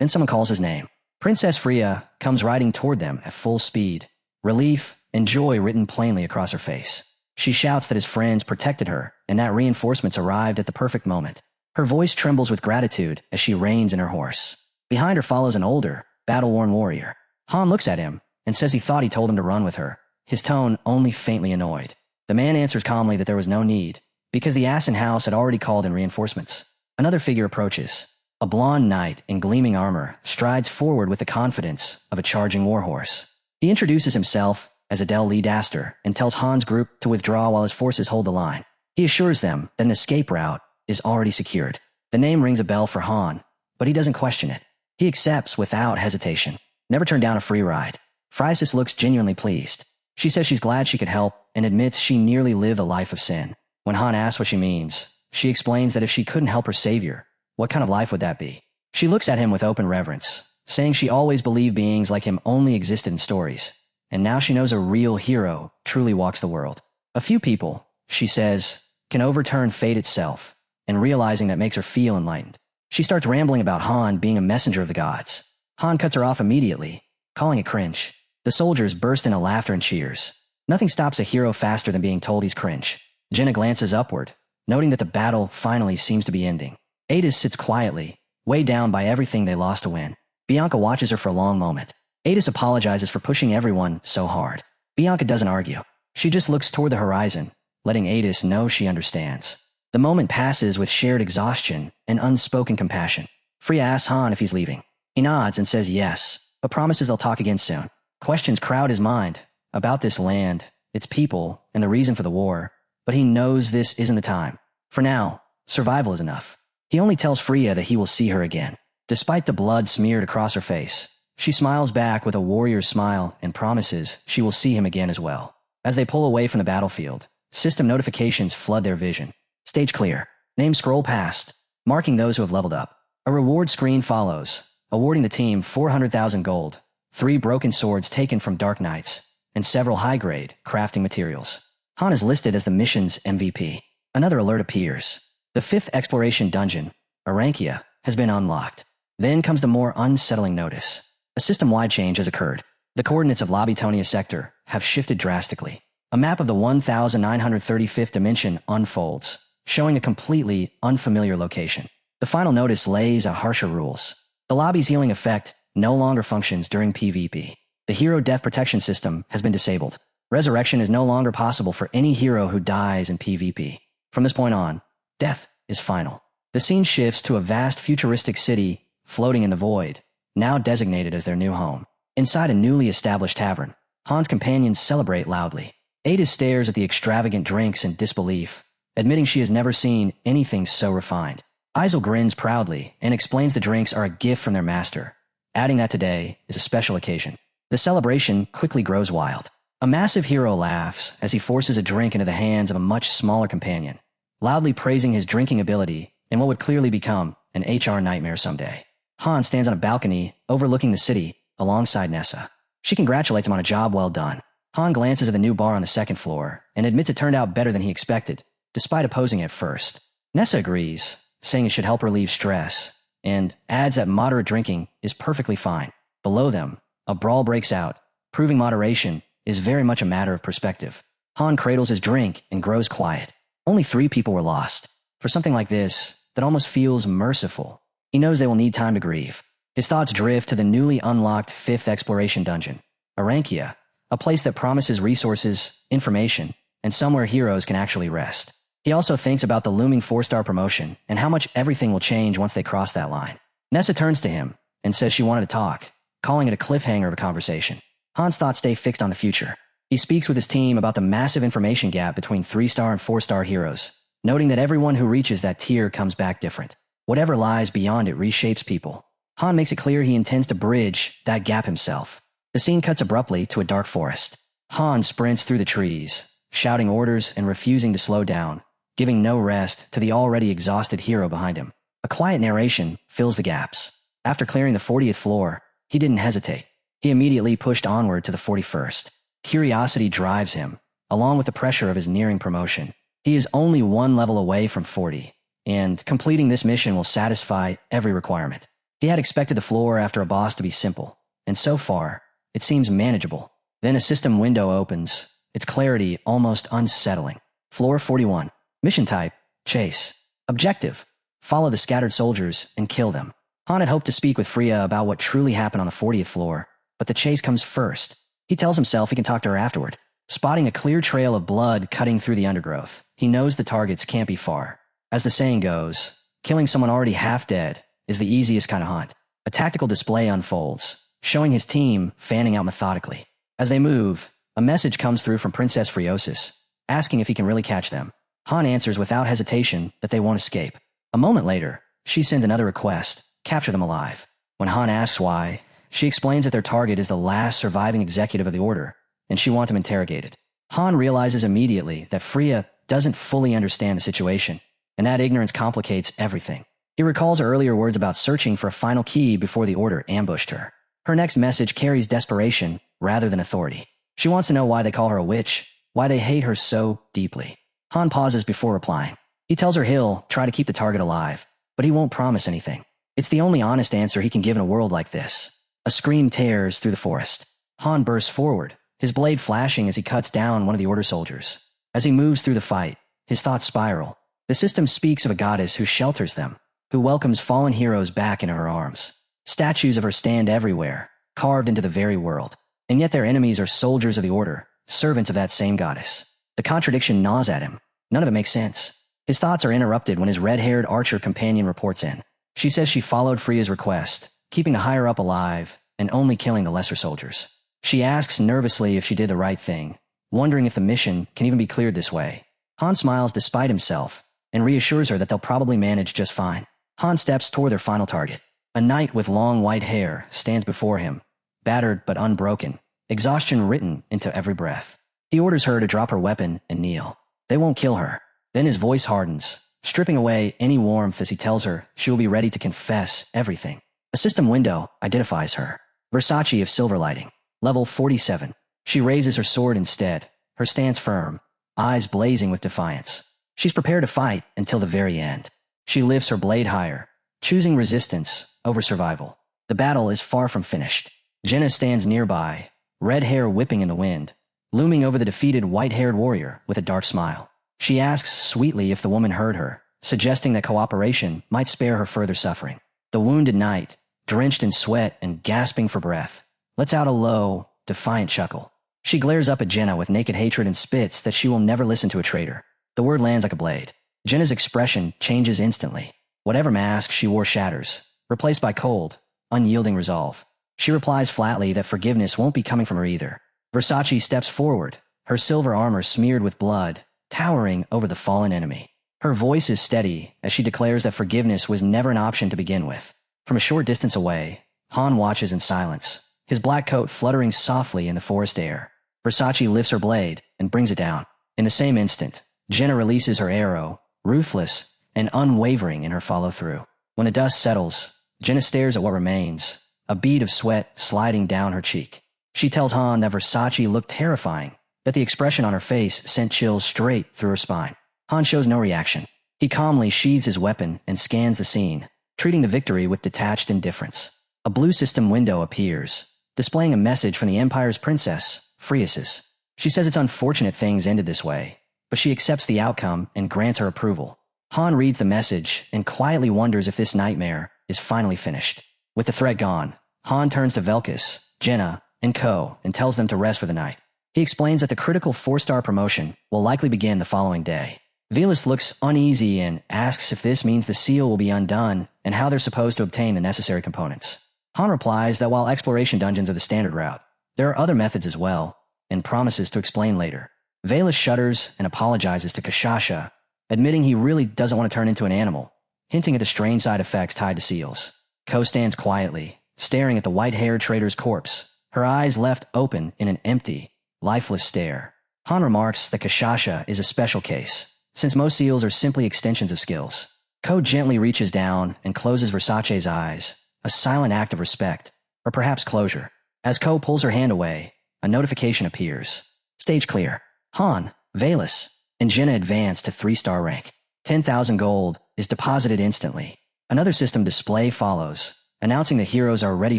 Then someone calls his name. Princess Freya comes riding toward them at full speed, relief and joy written plainly across her face. She shouts that his friends protected her and that reinforcements arrived at the perfect moment. Her voice trembles with gratitude as she reins in her horse. Behind her follows an older, battle-worn warrior. Han looks at him and says he thought he told him to run with her, his tone only faintly annoyed. The man answers calmly that there was no need, because the Assen house had already called in reinforcements. Another figure approaches. A blonde knight in gleaming armor strides forward with the confidence of a charging warhorse. He introduces himself as Adele Lee Daster and tells Han's group to withdraw while his forces hold the line. He assures them that an escape route is already secured. The name rings a bell for Han, but he doesn't question it. He accepts without hesitation. Never turned down a free ride. Phrysis looks genuinely pleased. She says she's glad she could help and admits she nearly lived a life of sin. When Han asks what she means, she explains that if she couldn't help her savior, what kind of life would that be? She looks at him with open reverence, saying she always believed beings like him only existed in stories, and now she knows a real hero truly walks the world. A few people, she says, can overturn fate itself, and realizing that makes her feel enlightened. She starts rambling about Han being a messenger of the gods. Han cuts her off immediately, calling it cringe. The soldiers burst into laughter and cheers. Nothing stops a hero faster than being told he's cringe. Jenna glances upward, noting that the battle finally seems to be ending. Adis sits quietly, weighed down by everything they lost to win. Bianca watches her for a long moment. Adis apologizes for pushing everyone so hard. Bianca doesn't argue. She just looks toward the horizon, letting Adis know she understands. The moment passes with shared exhaustion and unspoken compassion. Freya asks Han if he's leaving. He nods and says yes, but promises they'll talk again soon. Questions crowd his mind about this land, its people, and the reason for the war, but he knows this isn't the time. For now, survival is enough. He only tells Freya that he will see her again. Despite the blood smeared across her face, she smiles back with a warrior's smile and promises she will see him again as well. As they pull away from the battlefield, system notifications flood their vision. Stage clear. Names scroll past, marking those who have leveled up. A reward screen follows, awarding the team 400,000 gold, 3 broken swords taken from Dark Knights, and several high-grade crafting materials. Han is listed as the mission's MVP. Another alert appears. The 5th exploration dungeon, Arankia, has been unlocked. Then comes the more unsettling notice. A system-wide change has occurred. The coordinates of Lobitonia sector have shifted drastically. A map of the 1935th dimension unfolds, showing a completely unfamiliar location. The final notice lays out harsher rules. The lobby's healing effect no longer functions during PvP. The hero death protection system has been disabled. Resurrection is no longer possible for any hero who dies in PvP. From this point on, death is final. The scene shifts to a vast futuristic city floating in the void, now designated as their new home. Inside a newly established tavern, Han's companions celebrate loudly. Ada stares at the extravagant drinks in disbelief, admitting she has never seen anything so refined. Isel grins proudly and explains the drinks are a gift from their master, adding that today is a special occasion. The celebration quickly grows wild. A massive hero laughs as he forces a drink into the hands of a much smaller companion, loudly praising his drinking ability in what would clearly become an HR nightmare someday. Han stands on a balcony overlooking the city alongside Nessa. She congratulates him on a job well done. Han glances at the new bar on the 2nd floor and admits it turned out better than he expected, despite opposing it at first. Nessa agrees, saying it should help relieve stress, and adds that moderate drinking is perfectly fine. Below them, a brawl breaks out, proving moderation is very much a matter of perspective. Han cradles his drink and grows quiet. Only 3 people were lost. For something like this, that almost feels merciful. He knows they will need time to grieve. His thoughts drift to the newly unlocked 5th exploration dungeon, Arankia, a place that promises resources, information, and somewhere heroes can actually rest. He also thinks about the looming 4-star promotion and how much everything will change once they cross that line. Nessa turns to him and says she wanted to talk, calling it a cliffhanger of a conversation. Han's thoughts stay fixed on the future. He speaks with his team about the massive information gap between 3-star and 4-star heroes, noting that everyone who reaches that tier comes back different. Whatever lies beyond it reshapes people. Han makes it clear he intends to bridge that gap himself. The scene cuts abruptly to a dark forest. Han sprints through the trees, shouting orders and refusing to slow down, giving no rest to the already exhausted hero behind him. A quiet narration fills the gaps. After clearing the 40th floor, he didn't hesitate. He immediately pushed onward to the 41st. Curiosity drives him, along with the pressure of his nearing promotion. He is only 1 level away from 40, and completing this mission will satisfy every requirement. He had expected the floor after a boss to be simple, and so far, it seems manageable. Then a system window opens, its clarity almost unsettling. Floor 41. Mission type, chase. Objective, follow the scattered soldiers and kill them. Han had hoped to speak with Freya about what truly happened on the 40th floor, but the chase comes first. He tells himself he can talk to her afterward. Spotting a clear trail of blood cutting through the undergrowth, he knows the targets can't be far. As the saying goes, killing someone already half dead is the easiest kind of hunt. A tactical display unfolds, showing his team fanning out methodically. As they move, a message comes through from Princess Friosis, asking if he can really catch them. Han answers without hesitation that they won't escape. A moment later, she sends another request, capture them alive. When Han asks why, she explains that their target is the last surviving executive of the Order, and she wants him interrogated. Han realizes immediately that Freya doesn't fully understand the situation, and that ignorance complicates everything. He recalls her earlier words about searching for a final key before the Order ambushed her. Her next message carries desperation rather than authority. She wants to know why they call her a witch, why they hate her so deeply. Han pauses before replying. He tells her he'll try to keep the target alive, but he won't promise anything. It's the only honest answer he can give in a world like this. A scream tears through the forest. Han bursts forward, his blade flashing as he cuts down one of the Order soldiers. As he moves through the fight, his thoughts spiral. The system speaks of a goddess who shelters them, who welcomes fallen heroes back into her arms. Statues of her stand everywhere, carved into the very world. And yet their enemies are soldiers of the Order, servants of that same goddess. The contradiction gnaws at him. None of it makes sense. His thoughts are interrupted when his red-haired archer companion reports in. She says she followed Freya's request, keeping the higher-up alive and only killing the lesser soldiers. She asks nervously if she did the right thing, wondering if the mission can even be cleared this way. Han smiles despite himself and reassures her that they'll probably manage just fine. Han steps toward their final target. A knight with long white hair stands before him, battered but unbroken, exhaustion written into every breath. He orders her to drop her weapon and kneel. They won't kill her. Then his voice hardens, stripping away any warmth as he tells her she will be ready to confess everything. A system window identifies her. Versace of silver lighting. Level 47. She raises her sword instead, her stance firm, eyes blazing with defiance. She's prepared to fight until the very end. She lifts her blade higher, choosing resistance over survival. The battle is far from finished. Jenna stands nearby, red hair whipping in the wind, looming over the defeated white-haired warrior with a dark smile. She asks sweetly if the woman heard her, suggesting that cooperation might spare her further suffering. The wounded knight, drenched in sweat and gasping for breath, lets out a low, defiant chuckle. She glares up at Jenna with naked hatred and spits that she will never listen to a traitor. The word lands like a blade. Jenna's expression changes instantly. Whatever mask she wore shatters, replaced by cold, unyielding resolve. She replies flatly that forgiveness won't be coming from her either. Versace steps forward, her silver armor smeared with blood, towering over the fallen enemy. Her voice is steady as she declares that forgiveness was never an option to begin with. From a short distance away, Han watches in silence, his black coat fluttering softly in the forest air. Versace lifts her blade and brings it down. In the same instant, Jenna releases her arrow, ruthless and unwavering in her follow-through. When the dust settles, Jenna stares at what remains, a bead of sweat sliding down her cheek. She tells Han that Versace looked terrifying, that the expression on her face sent chills straight through her spine. Han shows no reaction. He calmly sheathes his weapon and scans the scene, treating the victory with detached indifference. A blue system window appears, displaying a message from the Empire's princess, Phreesis. She says it's unfortunate things ended this way, but she accepts the outcome and grants her approval. Han reads the message and quietly wonders if this nightmare is finally finished. With the threat gone, Han turns to Velkus, Jenna, and Ko and tells them to rest for the night. He explains that the critical 4-star promotion will likely begin the following day. Velis looks uneasy and asks if this means the seal will be undone and how they're supposed to obtain the necessary components. Han replies that while exploration dungeons are the standard route, there are other methods as well, and promises to explain later. Velis shudders and apologizes to Kashasha, admitting he really doesn't want to turn into an animal, hinting at the strange side effects tied to seals. Ko stands quietly, staring at the white-haired trader's corpse, her eyes left open in an empty, lifeless stare. Han remarks that Kashasha is a special case, since most seals are simply extensions of skills. Ko gently reaches down and closes Versace's eyes, a silent act of respect, or perhaps closure. As Ko pulls her hand away, a notification appears. Stage clear. Han, Velis, and Jenna advance to 3-star rank. 10,000 gold is deposited instantly. Another system display follows, announcing the heroes are ready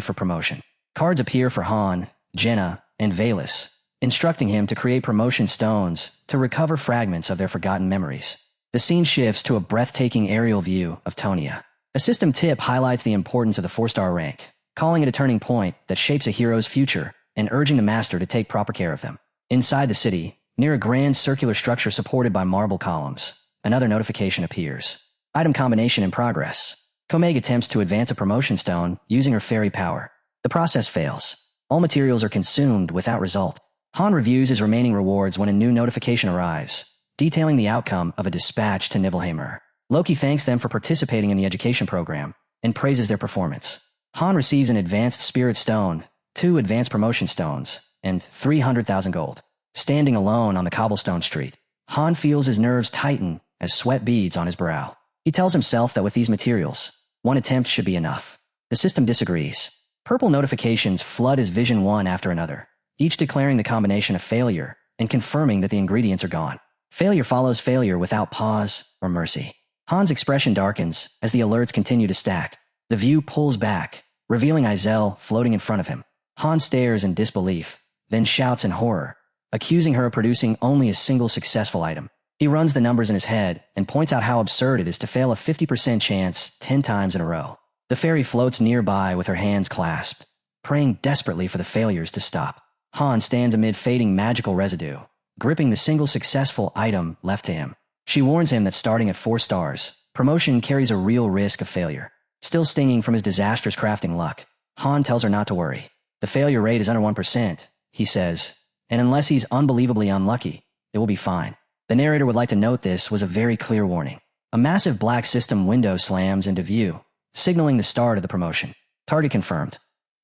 for promotion. Cards appear for Han, Jenna, and Velis, instructing him to create promotion stones to recover fragments of their forgotten memories. The scene shifts to a breathtaking aerial view of Tonia. A system tip highlights the importance of the 4-star rank, calling it a turning point that shapes a hero's future and urging the master to take proper care of them. Inside the city, near a grand circular structure supported by marble columns, another notification appears. Item combination in progress. Komeg attempts to advance a promotion stone using her fairy power. The process fails. All materials are consumed without result. Han reviews his remaining rewards when a new notification arrives, detailing the outcome of a dispatch to Nibelheimer. Loki thanks them for participating in the education program and praises their performance. Han receives an advanced spirit stone, 2 advanced promotion stones, and 300,000 gold. Standing alone on the cobblestone street, Han feels his nerves tighten as sweat beads on his brow. He tells himself that with these materials, one attempt should be enough. The system disagrees. Purple notifications flood his vision one after another, each declaring the combination a failure and confirming that the ingredients are gone. Failure follows failure without pause or mercy. Han's expression darkens as the alerts continue to stack. The view pulls back, revealing Isel floating in front of him. Han stares in disbelief, then shouts in horror, accusing her of producing only a single successful item. He runs the numbers in his head and points out how absurd it is to fail a 50% chance 10 times in a row. The fairy floats nearby with her hands clasped, praying desperately for the failures to stop. Han stands amid fading magical residue, gripping the single successful item left to him. She warns him that starting at 4 stars, promotion carries a real risk of failure. Still stinging from his disastrous crafting luck, Han tells her not to worry. The failure rate is under 1%, he says, and unless he's unbelievably unlucky, it will be fine. The narrator would like to note this was a very clear warning. A massive black system window slams into view, signaling the start of the promotion. Target confirmed.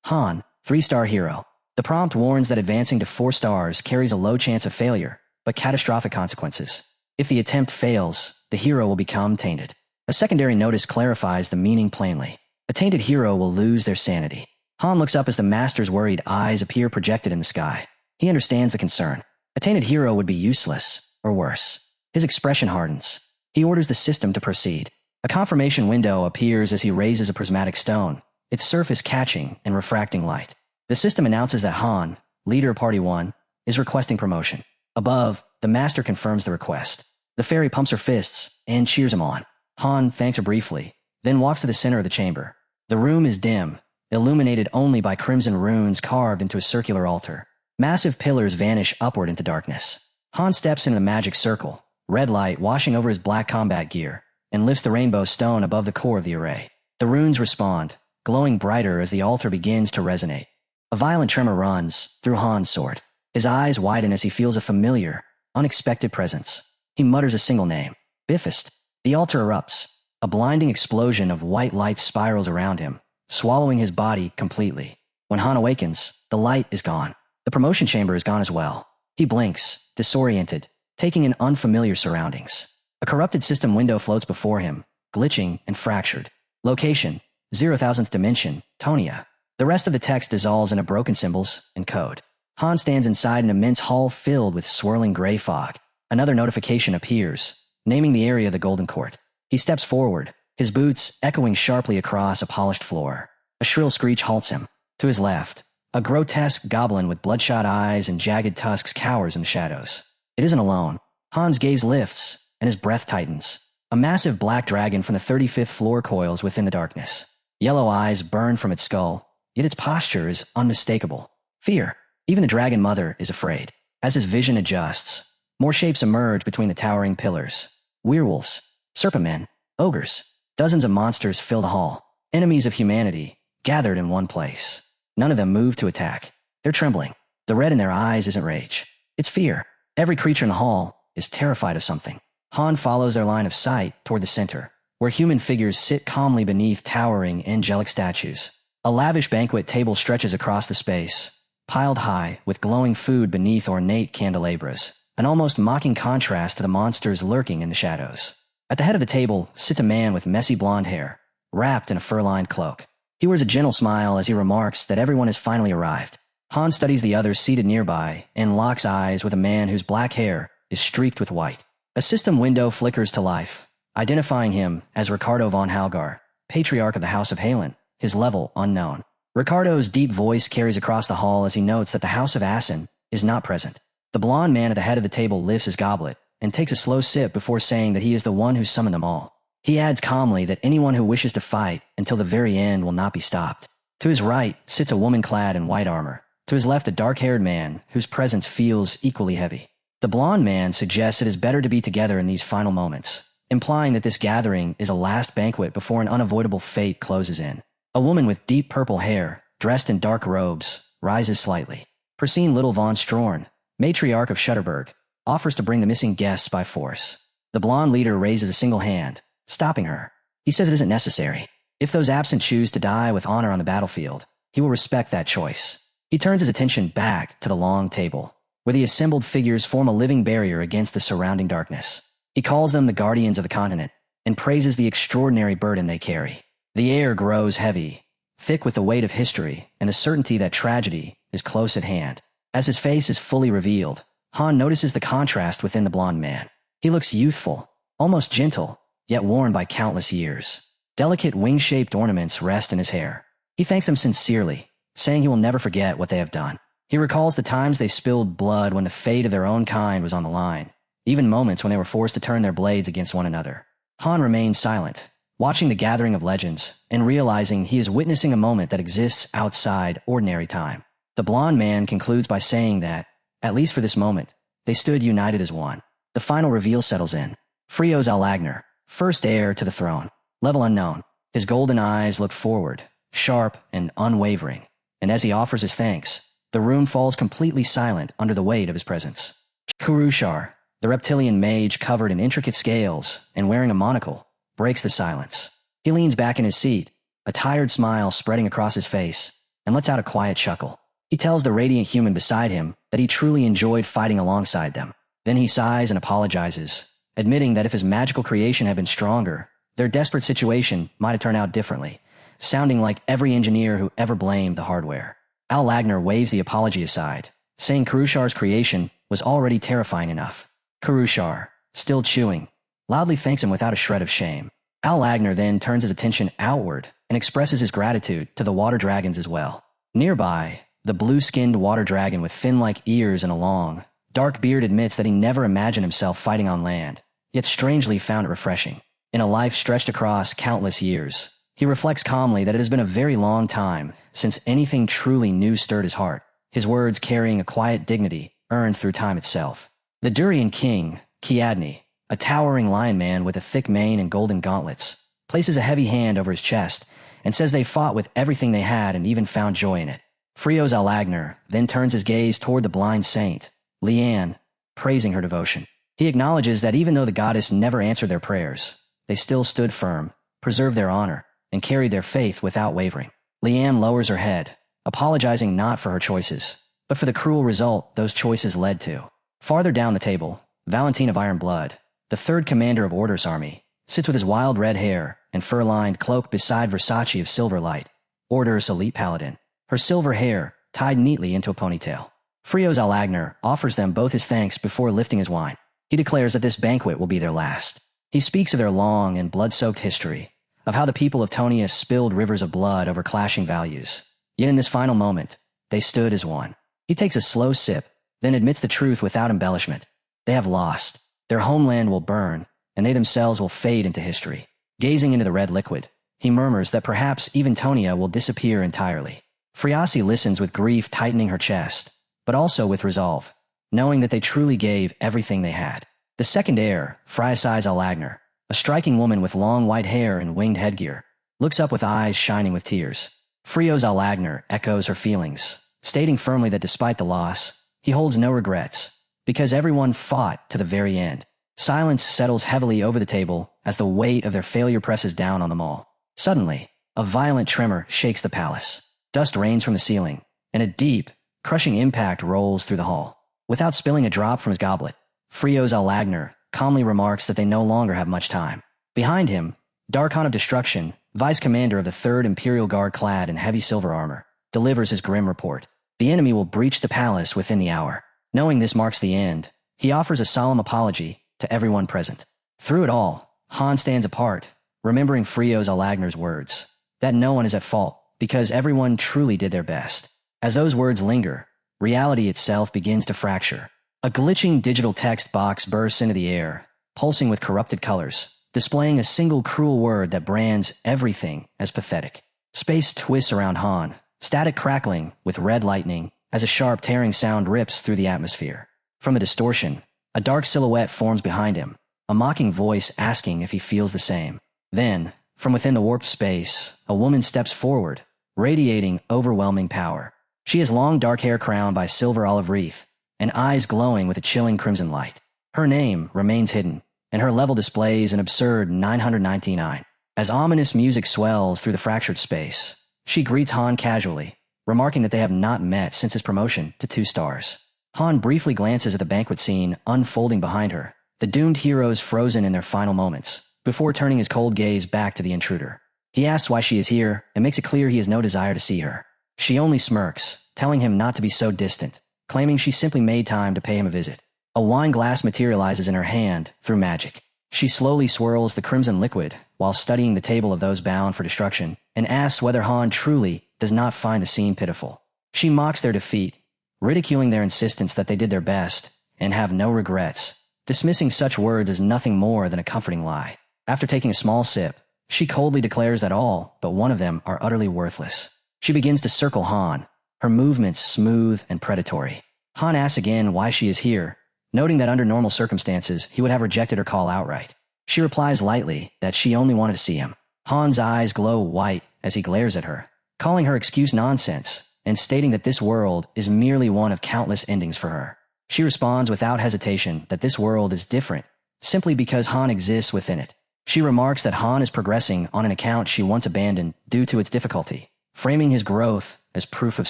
Han, 3-star hero. The prompt warns that advancing to 4 stars carries a low chance of failure, but catastrophic consequences. If the attempt fails, the hero will become tainted. A secondary notice clarifies the meaning plainly. A tainted hero will lose their sanity. Han looks up as the master's worried eyes appear projected in the sky. He understands the concern. A tainted hero would be useless, or worse. His expression hardens. He orders the system to proceed. A confirmation window appears as he raises a prismatic stone, its surface catching and refracting light. The system announces that Han, leader of Party 1, is requesting promotion. Above, the master confirms the request. The fairy pumps her fists and cheers him on. Han thanks her briefly, then walks to the center of the chamber. The room is dim, illuminated only by crimson runes carved into a circular altar. Massive pillars vanish upward into darkness. Han steps into the magic circle, red light washing over his black combat gear, and lifts the rainbow stone above the core of the array. The runes respond, glowing brighter as the altar begins to resonate. A violent tremor runs through Han's sword. His eyes widen as he feels a familiar, unexpected presence. He mutters a single name. Biffist. The altar erupts. A blinding explosion of white light spirals around him, swallowing his body completely. When Han awakens, the light is gone. The promotion chamber is gone as well. He blinks, disoriented, taking in unfamiliar surroundings. A corrupted system window floats before him, glitching and fractured. Location, 0,000th dimension, Tonia. The rest of the text dissolves into broken symbols and code. Han stands inside an immense hall filled with swirling gray fog. Another notification appears, naming the area of the Golden Court. He steps forward, his boots echoing sharply across a polished floor. A shrill screech halts him. To his left, a grotesque goblin with bloodshot eyes and jagged tusks cowers in the shadows. It isn't alone. Han's gaze lifts, and his breath tightens. A massive black dragon from the 35th floor coils within the darkness. Yellow eyes burn from its skull, yet its posture is unmistakable. Fear. Even the dragon mother is afraid. As his vision adjusts, more shapes emerge between the towering pillars. Werewolves, serpentmen, ogres. Dozens of monsters fill the hall. Enemies of humanity, gathered in one place. None of them move to attack. They're trembling. The red in their eyes isn't rage. It's fear. Every creature in the hall is terrified of something. Han follows their line of sight toward the center, where human figures sit calmly beneath towering angelic statues. A lavish banquet table stretches across the space, piled high with glowing food beneath ornate candelabras, an almost mocking contrast to the monsters lurking in the shadows. At the head of the table sits a man with messy blonde hair, wrapped in a fur-lined cloak. He wears a gentle smile as he remarks that everyone has finally arrived. Han studies the others seated nearby and locks eyes with a man whose black hair is streaked with white. A system window flickers to life, identifying him as Ricardo von Halgar, patriarch of the House of Halen, his level unknown. Ricardo's deep voice carries across the hall as he notes that the House of Assen is not present. The blonde man at the head of the table lifts his goblet and takes a slow sip before saying that he is the one who summoned them all. He adds calmly that anyone who wishes to fight until the very end will not be stopped. To his right sits a woman clad in white armor. To his left, a dark-haired man whose presence feels equally heavy. The blonde man suggests it is better to be together in these final moments, implying that this gathering is a last banquet before an unavoidable fate closes in. A woman with deep purple hair, dressed in dark robes, rises slightly. Persine Little von Strorn, matriarch of Shutterberg, offers to bring the missing guests by force. The blonde leader raises a single hand, stopping her. He says it isn't necessary. If those absent choose to die with honor on the battlefield, he will respect that choice. He turns his attention back to the long table, where the assembled figures form a living barrier against the surrounding darkness. He calls them the guardians of the continent, and praises the extraordinary burden they carry. The air grows heavy, thick with the weight of history and the certainty that tragedy is close at hand. As his face is fully revealed, Han notices the contrast within the blonde man. He looks youthful, almost gentle, yet worn by countless years. Delicate wing-shaped ornaments rest in his hair. He thanks them sincerely, saying he will never forget what they have done. He recalls the times they spilled blood when the fate of their own kind was on the line, even moments when they were forced to turn their blades against one another. Han remains silent, watching the gathering of legends, and realizing he is witnessing a moment that exists outside ordinary time. The blonde man concludes by saying that, at least for this moment, they stood united as one. The final reveal settles in. Frios Alagner, first heir to the throne, level unknown. His golden eyes look forward, sharp and unwavering, and as he offers his thanks, the room falls completely silent under the weight of his presence. Kurushar, the reptilian mage covered in intricate scales and wearing a monocle, breaks the silence. He leans back in his seat, a tired smile spreading across his face, and lets out a quiet chuckle. He tells the radiant human beside him that he truly enjoyed fighting alongside them. Then he sighs and apologizes, admitting that if his magical creation had been stronger, their desperate situation might have turned out differently. sounding like every engineer who ever blamed the hardware. Al Lagner waves the apology aside, saying Karushar's creation was already terrifying enough. Karushar, still chewing, loudly thanks him without a shred of shame. Al Lagner then turns his attention outward and expresses his gratitude to the water dragons as well. Nearby, the blue-skinned water dragon with fin-like ears and a long, dark beard admits that he never imagined himself fighting on land, yet strangely found it refreshing. In a life stretched across countless years, he reflects calmly that it has been a very long time since anything truly new stirred his heart, his words carrying a quiet dignity earned through time itself. The Durian king, Kiadni, a towering lion man with a thick mane and golden gauntlets, places a heavy hand over his chest and says they fought with everything they had and even found joy in it. Frios Alagner then turns his gaze toward the blind saint, Leanne, praising her devotion. He acknowledges that even though the goddess never answered their prayers, they still stood firm, preserved their honor, and carried their faith without wavering. Leanne lowers her head, apologizing not for her choices, but for the cruel result those choices led to. Farther down the table, Valentine of Iron Blood, the third commander of Order's army, sits with his wild red hair and fur-lined cloak beside Versace of Silver Light, Order's elite paladin, her silver hair tied neatly into a ponytail. Frios Alagner offers them both his thanks before lifting his wine. He declares that this banquet will be their last. He speaks of their long and blood-soaked history, of how the people of Tonia spilled rivers of blood over clashing values. Yet in this final moment, they stood as one. He takes a slow sip, then admits the truth without embellishment. They have lost. Their homeland will burn, and they themselves will fade into history. Gazing into the red liquid, he murmurs that perhaps even Tonia will disappear entirely. Friasi listens with grief tightening her chest, but also with resolve, knowing that they truly gave everything they had. The second heir, Friasais Alagner, a striking woman with long white hair and winged headgear, looks up with eyes shining with tears. Frios Alagner echoes her feelings, stating firmly that despite the loss, he holds no regrets, because everyone fought to the very end. Silence settles heavily over the table as the weight of their failure presses down on them all. Suddenly, a violent tremor shakes the palace. Dust rains from the ceiling, and a deep, crushing impact rolls through the hall. Without spilling a drop from his goblet, Frios Alagner calmly remarks that they no longer have much time. Behind him, Darkhan of Destruction, vice commander of the 3rd Imperial Guard clad in heavy silver armor, delivers his grim report. The enemy will breach the palace within the hour. Knowing this marks the end, he offers a solemn apology to everyone present. Through it all, Han stands apart, remembering Frios Alagner's words, that no one is at fault, because everyone truly did their best. As those words linger, reality itself begins to fracture. A glitching digital text box bursts into the air, pulsing with corrupted colors, displaying a single cruel word that brands everything as pathetic. Space twists around Han, static crackling with red lightning as a sharp tearing sound rips through the atmosphere. From the distortion, a dark silhouette forms behind him, a mocking voice asking if he feels the same. Then, from within the warped space, a woman steps forward, radiating overwhelming power. She has long dark hair crowned by silver olive wreath, and eyes glowing with a chilling crimson light. Her name remains hidden, and her level displays an absurd 999. As ominous music swells through the fractured space, she greets Han casually, remarking that they have not met since his promotion to 2 stars. Han briefly glances at the banquet scene unfolding behind her, the doomed heroes frozen in their final moments, before turning his cold gaze back to the intruder. He asks why she is here and makes it clear he has no desire to see her. She only smirks, telling him not to be so distant, claiming she simply made time to pay him a visit. A wine glass materializes in her hand through magic. She slowly swirls the crimson liquid while studying the table of those bound for destruction and asks whether Han truly does not find the scene pitiful. She mocks their defeat, ridiculing their insistence that they did their best and have no regrets, dismissing such words as nothing more than a comforting lie. After taking a small sip, she coldly declares that all but one of them are utterly worthless. She begins to circle Han, her movements smooth and predatory. Han asks again why she is here, noting that under normal circumstances he would have rejected her call outright. She replies lightly that she only wanted to see him. Han's eyes glow white as he glares at her, calling her excuse nonsense and stating that this world is merely one of countless endings for her. She responds without hesitation that this world is different, simply because Han exists within it. She remarks that Han is progressing on an account she once abandoned due to its difficulty, framing his growth as proof of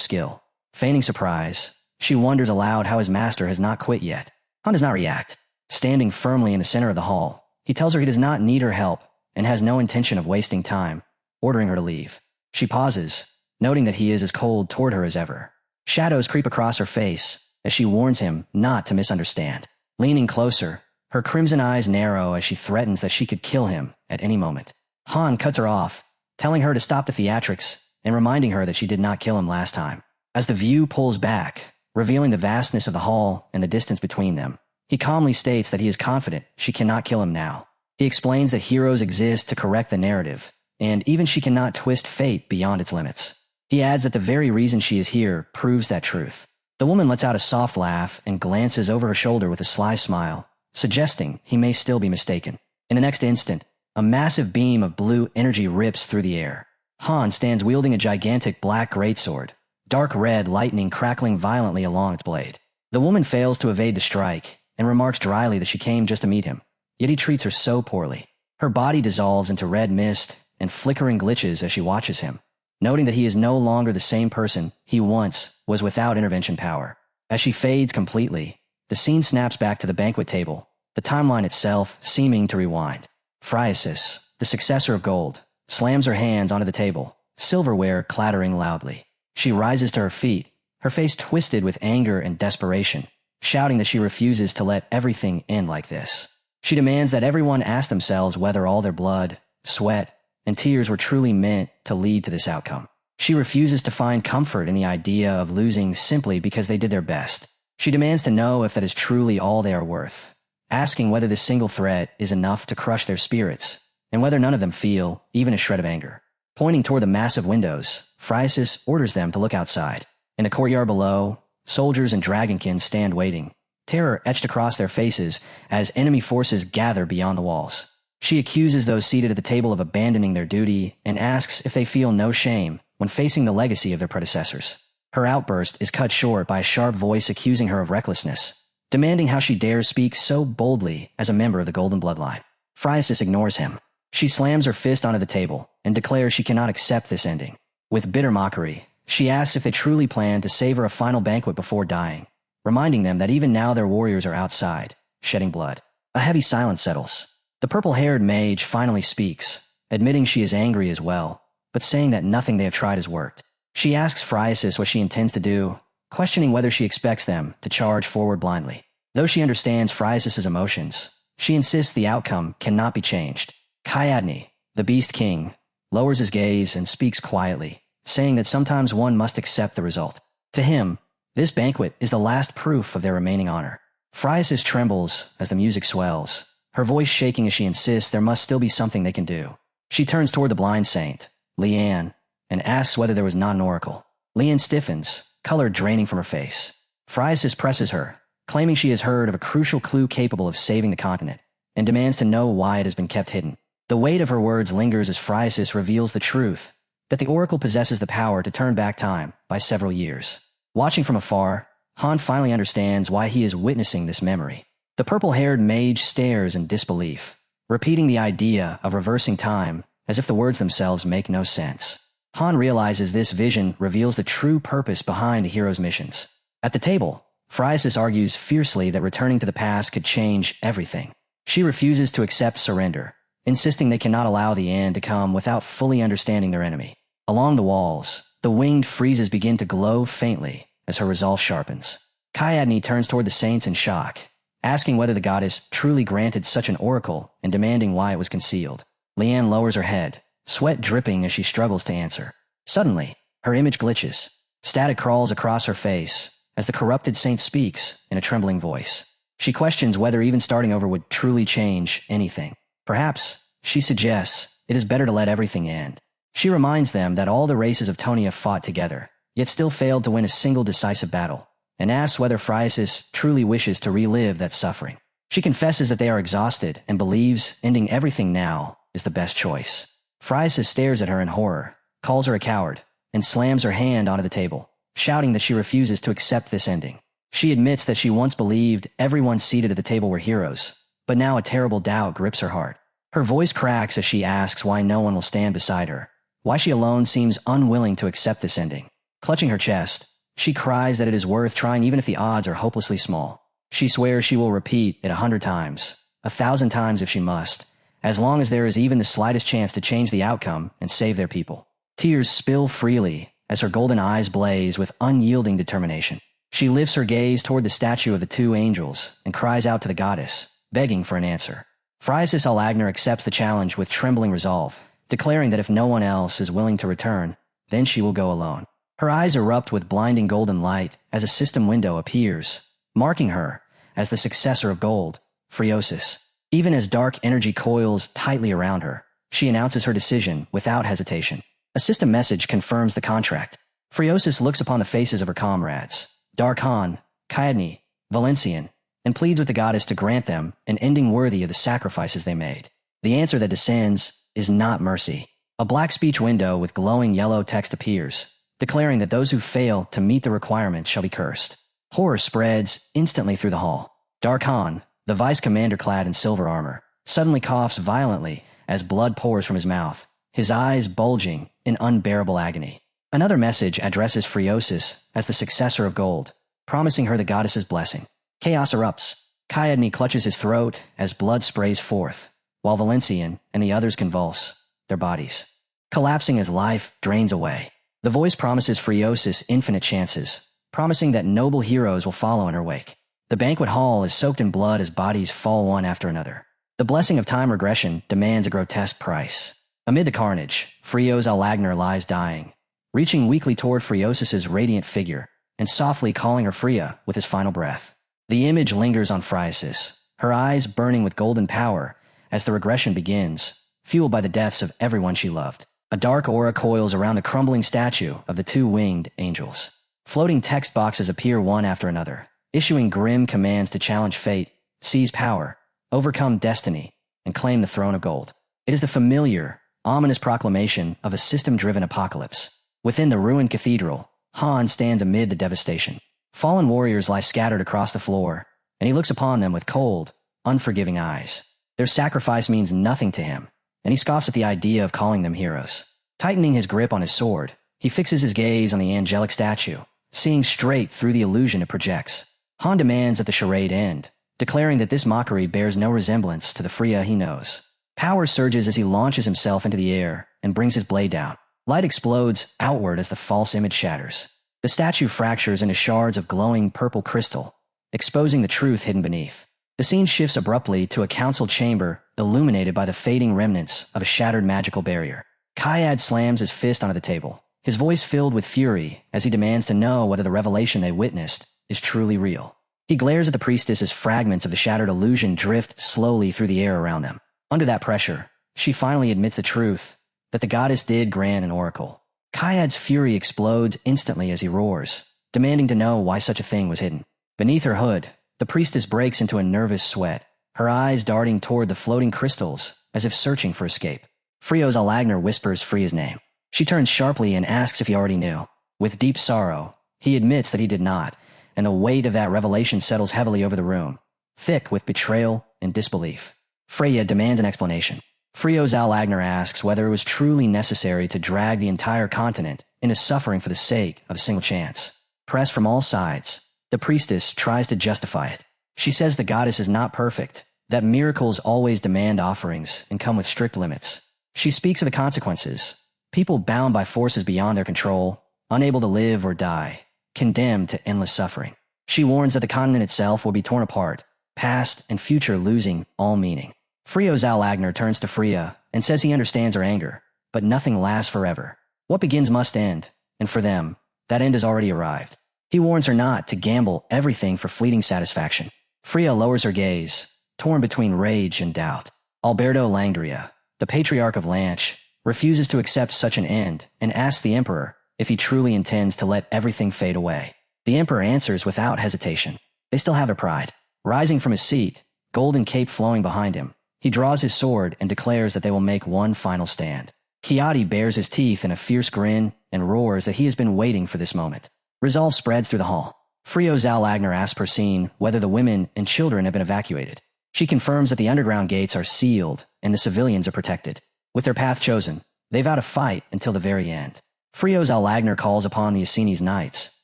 skill. Feigning surprise, she wonders aloud how his master has not quit yet. Han does not react. Standing firmly in the center of the hall, he tells her he does not need her help and has no intention of wasting time, ordering her to leave. She pauses, noting that he is as cold toward her as ever. Shadows creep across her face as she warns him not to misunderstand. Leaning closer, her crimson eyes narrow as she threatens that she could kill him at any moment. Han cuts her off, telling her to stop the theatrics and reminding her that she did not kill him last time. As the view pulls back, revealing the vastness of the hall and the distance between them, he calmly states that he is confident she cannot kill him now. He explains that heroes exist to correct the narrative, and even she cannot twist fate beyond its limits. He adds that the very reason she is here proves that truth. The woman lets out a soft laugh and glances over her shoulder with a sly smile, suggesting he may still be mistaken. In the next instant, a massive beam of blue energy rips through the air. Han stands wielding a gigantic black greatsword, dark red lightning crackling violently along its blade. The woman fails to evade the strike and remarks dryly that she came just to meet him, yet he treats her so poorly. Her body dissolves into red mist and flickering glitches as she watches him, noting that he is no longer the same person he once was without intervention power. As she fades completely, the scene snaps back to the banquet table, the timeline itself seeming to rewind. Phriasis, the successor of gold, slams her hands onto the table, silverware clattering loudly. She rises to her feet, her face twisted with anger and desperation, shouting that she refuses to let everything end like this. She demands that everyone ask themselves whether all their blood, sweat, and tears were truly meant to lead to this outcome. She refuses to find comfort in the idea of losing simply because they did their best. She demands to know if that is truly all they are worth, asking whether this single threat is enough to crush their spirits, and whether none of them feel even a shred of anger. Pointing toward the massive windows, Phriasis orders them to look outside. In the courtyard below, soldiers and dragonkins stand waiting, terror etched across their faces as enemy forces gather beyond the walls. She accuses those seated at the table of abandoning their duty and asks if they feel no shame when facing the legacy of their predecessors. Her outburst is cut short by a sharp voice accusing her of recklessness, demanding how she dares speak so boldly as a member of the Golden Bloodline. Phriasis ignores him. She slams her fist onto the table and declares she cannot accept this ending. With bitter mockery, she asks if they truly plan to savor a final banquet before dying, reminding them that even now their warriors are outside, shedding blood. A heavy silence settles. The purple-haired mage finally speaks, admitting she is angry as well, but saying that nothing they have tried has worked. She asks Phriasis what she intends to do, questioning whether she expects them to charge forward blindly. Though she understands Phriasis's emotions, she insists the outcome cannot be changed. Kayadni, the Beast King, lowers his gaze and speaks quietly, saying that sometimes one must accept the result. To him, this banquet is the last proof of their remaining honor. Phriasis trembles as the music swells, her voice shaking as she insists there must still be something they can do. She turns toward the blind saint, Leanne, and asks whether there was not an oracle. Leanne stiffens, color draining from her face. Phriasis presses her, claiming she has heard of a crucial clue capable of saving the continent, and demands to know why it has been kept hidden. The weight of her words lingers as Phriasis reveals the truth, that the oracle possesses the power to turn back time by several years. Watching from afar, Han finally understands why he is witnessing this memory. The purple-haired mage stares in disbelief, repeating the idea of reversing time as if the words themselves make no sense. Han realizes this vision reveals the true purpose behind the hero's missions. At the table, Phriasis argues fiercely that returning to the past could change everything. She refuses to accept surrender, insisting they cannot allow the end to come without fully understanding their enemy. Along the walls, the winged friezes begin to glow faintly as her resolve sharpens. Kayadni turns toward the saints in shock, asking whether the goddess truly granted such an oracle and demanding why it was concealed. Leanne lowers her head, sweat dripping as she struggles to answer. Suddenly, her image glitches. Static crawls across her face as the corrupted saint speaks in a trembling voice. She questions whether even starting over would truly change anything. Perhaps, she suggests, it is better to let everything end. She reminds them that all the races of Tonia fought together, yet still failed to win a single decisive battle, and asks whether Phriasis truly wishes to relive that suffering. She confesses that they are exhausted and believes ending everything now is the best choice. Phriasis stares at her in horror, calls her a coward, and slams her hand onto the table, shouting that she refuses to accept this ending. She admits that she once believed everyone seated at the table were heroes, but now a terrible doubt grips her heart. Her voice cracks as she asks why no one will stand beside her, why she alone seems unwilling to accept this ending. Clutching her chest, she cries that it is worth trying even if the odds are hopelessly small. She swears she will repeat it 100 times, 1,000 times if she must, as long as there is even the slightest chance to change the outcome and save their people. Tears spill freely as her golden eyes blaze with unyielding determination. She lifts her gaze toward the statue of the two angels and cries out to the goddess, begging for an answer. Phriasis Alagner accepts the challenge with trembling resolve, declaring that if no one else is willing to return, then she will go alone. Her eyes erupt with blinding golden light as a system window appears, marking her as the successor of gold, Phreosis. Even as dark energy coils tightly around her, she announces her decision without hesitation. A system message confirms the contract. Phreosis looks upon the faces of her comrades, Darkhan, Kaedni, Valencian, and pleads with the goddess to grant them an ending worthy of the sacrifices they made. The answer that descends is not mercy. A black speech window with glowing yellow text appears, declaring that those who fail to meet the requirements shall be cursed. Horror spreads instantly through the hall. Darkhan, the vice commander clad in silver armor, suddenly coughs violently as blood pours from his mouth, his eyes bulging in unbearable agony. Another message addresses Phreosis as the successor of gold, promising her the goddess's blessing. Chaos erupts. Kaedni clutches his throat as blood sprays forth, while Valencian and the others convulse, their bodies collapsing as life drains away. The voice promises Phreosis infinite chances, promising that noble heroes will follow in her wake. The banquet hall is soaked in blood as bodies fall one after another. The blessing of time regression demands a grotesque price. Amid the carnage, Phreos Alagner lies dying, reaching weakly toward Phreosis's radiant figure and softly calling her Phrea with his final breath. The image lingers on Phreosis, her eyes burning with golden power as the regression begins, fueled by the deaths of everyone she loved. A dark aura coils around the crumbling statue of the two winged angels. Floating text boxes appear one after another, issuing grim commands to challenge fate, seize power, overcome destiny, and claim the throne of gold. It is the familiar, ominous proclamation of a system-driven apocalypse. Within the ruined cathedral, Han stands amid the devastation. Fallen warriors lie scattered across the floor, and he looks upon them with cold, unforgiving eyes. Their sacrifice means nothing to him, and he scoffs at the idea of calling them heroes. Tightening his grip on his sword, he fixes his gaze on the angelic statue, seeing straight through the illusion it projects. Han demands that the charade end, declaring that this mockery bears no resemblance to the Phrea he knows. Power surges as he launches himself into the air and brings his blade down. Light explodes outward as the false image shatters. The statue fractures into shards of glowing purple crystal, exposing the truth hidden beneath. The scene shifts abruptly to a council chamber illuminated by the fading remnants of a shattered magical barrier. Kaed slams his fist onto the table, his voice filled with fury as he demands to know whether the revelation they witnessed is truly real. He glares at the priestess as fragments of the shattered illusion drift slowly through the air around them. Under that pressure, she finally admits the truth, that the goddess did grant an oracle. Kaed's fury explodes instantly as he roars, demanding to know why such a thing was hidden. Beneath her hood, the priestess breaks into a nervous sweat, her eyes darting toward the floating crystals as if searching for escape. Phreos Alagner whispers Phrea's name. She turns sharply and asks if he already knew. With deep sorrow, he admits that he did not, and the weight of that revelation settles heavily over the room, thick with betrayal and disbelief. Phrea demands an explanation. Phreos Alagner asks whether it was truly necessary to drag the entire continent into suffering for the sake of a single chance. Pressed from all sides, the priestess tries to justify it. She says the goddess is not perfect, that miracles always demand offerings and come with strict limits. She speaks of the consequences, people bound by forces beyond their control, unable to live or die, condemned to endless suffering. She warns that the continent itself will be torn apart, past and future losing all meaning. Phreos Alagner turns to Phrea and says he understands her anger, but nothing lasts forever. What begins must end, and for them, that end has already arrived. He warns her not to gamble everything for fleeting satisfaction. Phrea lowers her gaze, torn between rage and doubt. Alberto Langdria, the patriarch of Lanch, refuses to accept such an end and asks the emperor if he truly intends to let everything fade away. The emperor answers without hesitation. They still have their pride. Rising from his seat, golden cape flowing behind him, he draws his sword and declares that they will make one final stand. Kiadi bares his teeth in a fierce grin and roars that he has been waiting for this moment. Resolve spreads through the hall. Phreos Alagner asks Persine whether the women and children have been evacuated. She confirms that the underground gates are sealed and the civilians are protected. With their path chosen, they vow to fight until the very end. Phreos Alagner calls upon the Essenes Knights,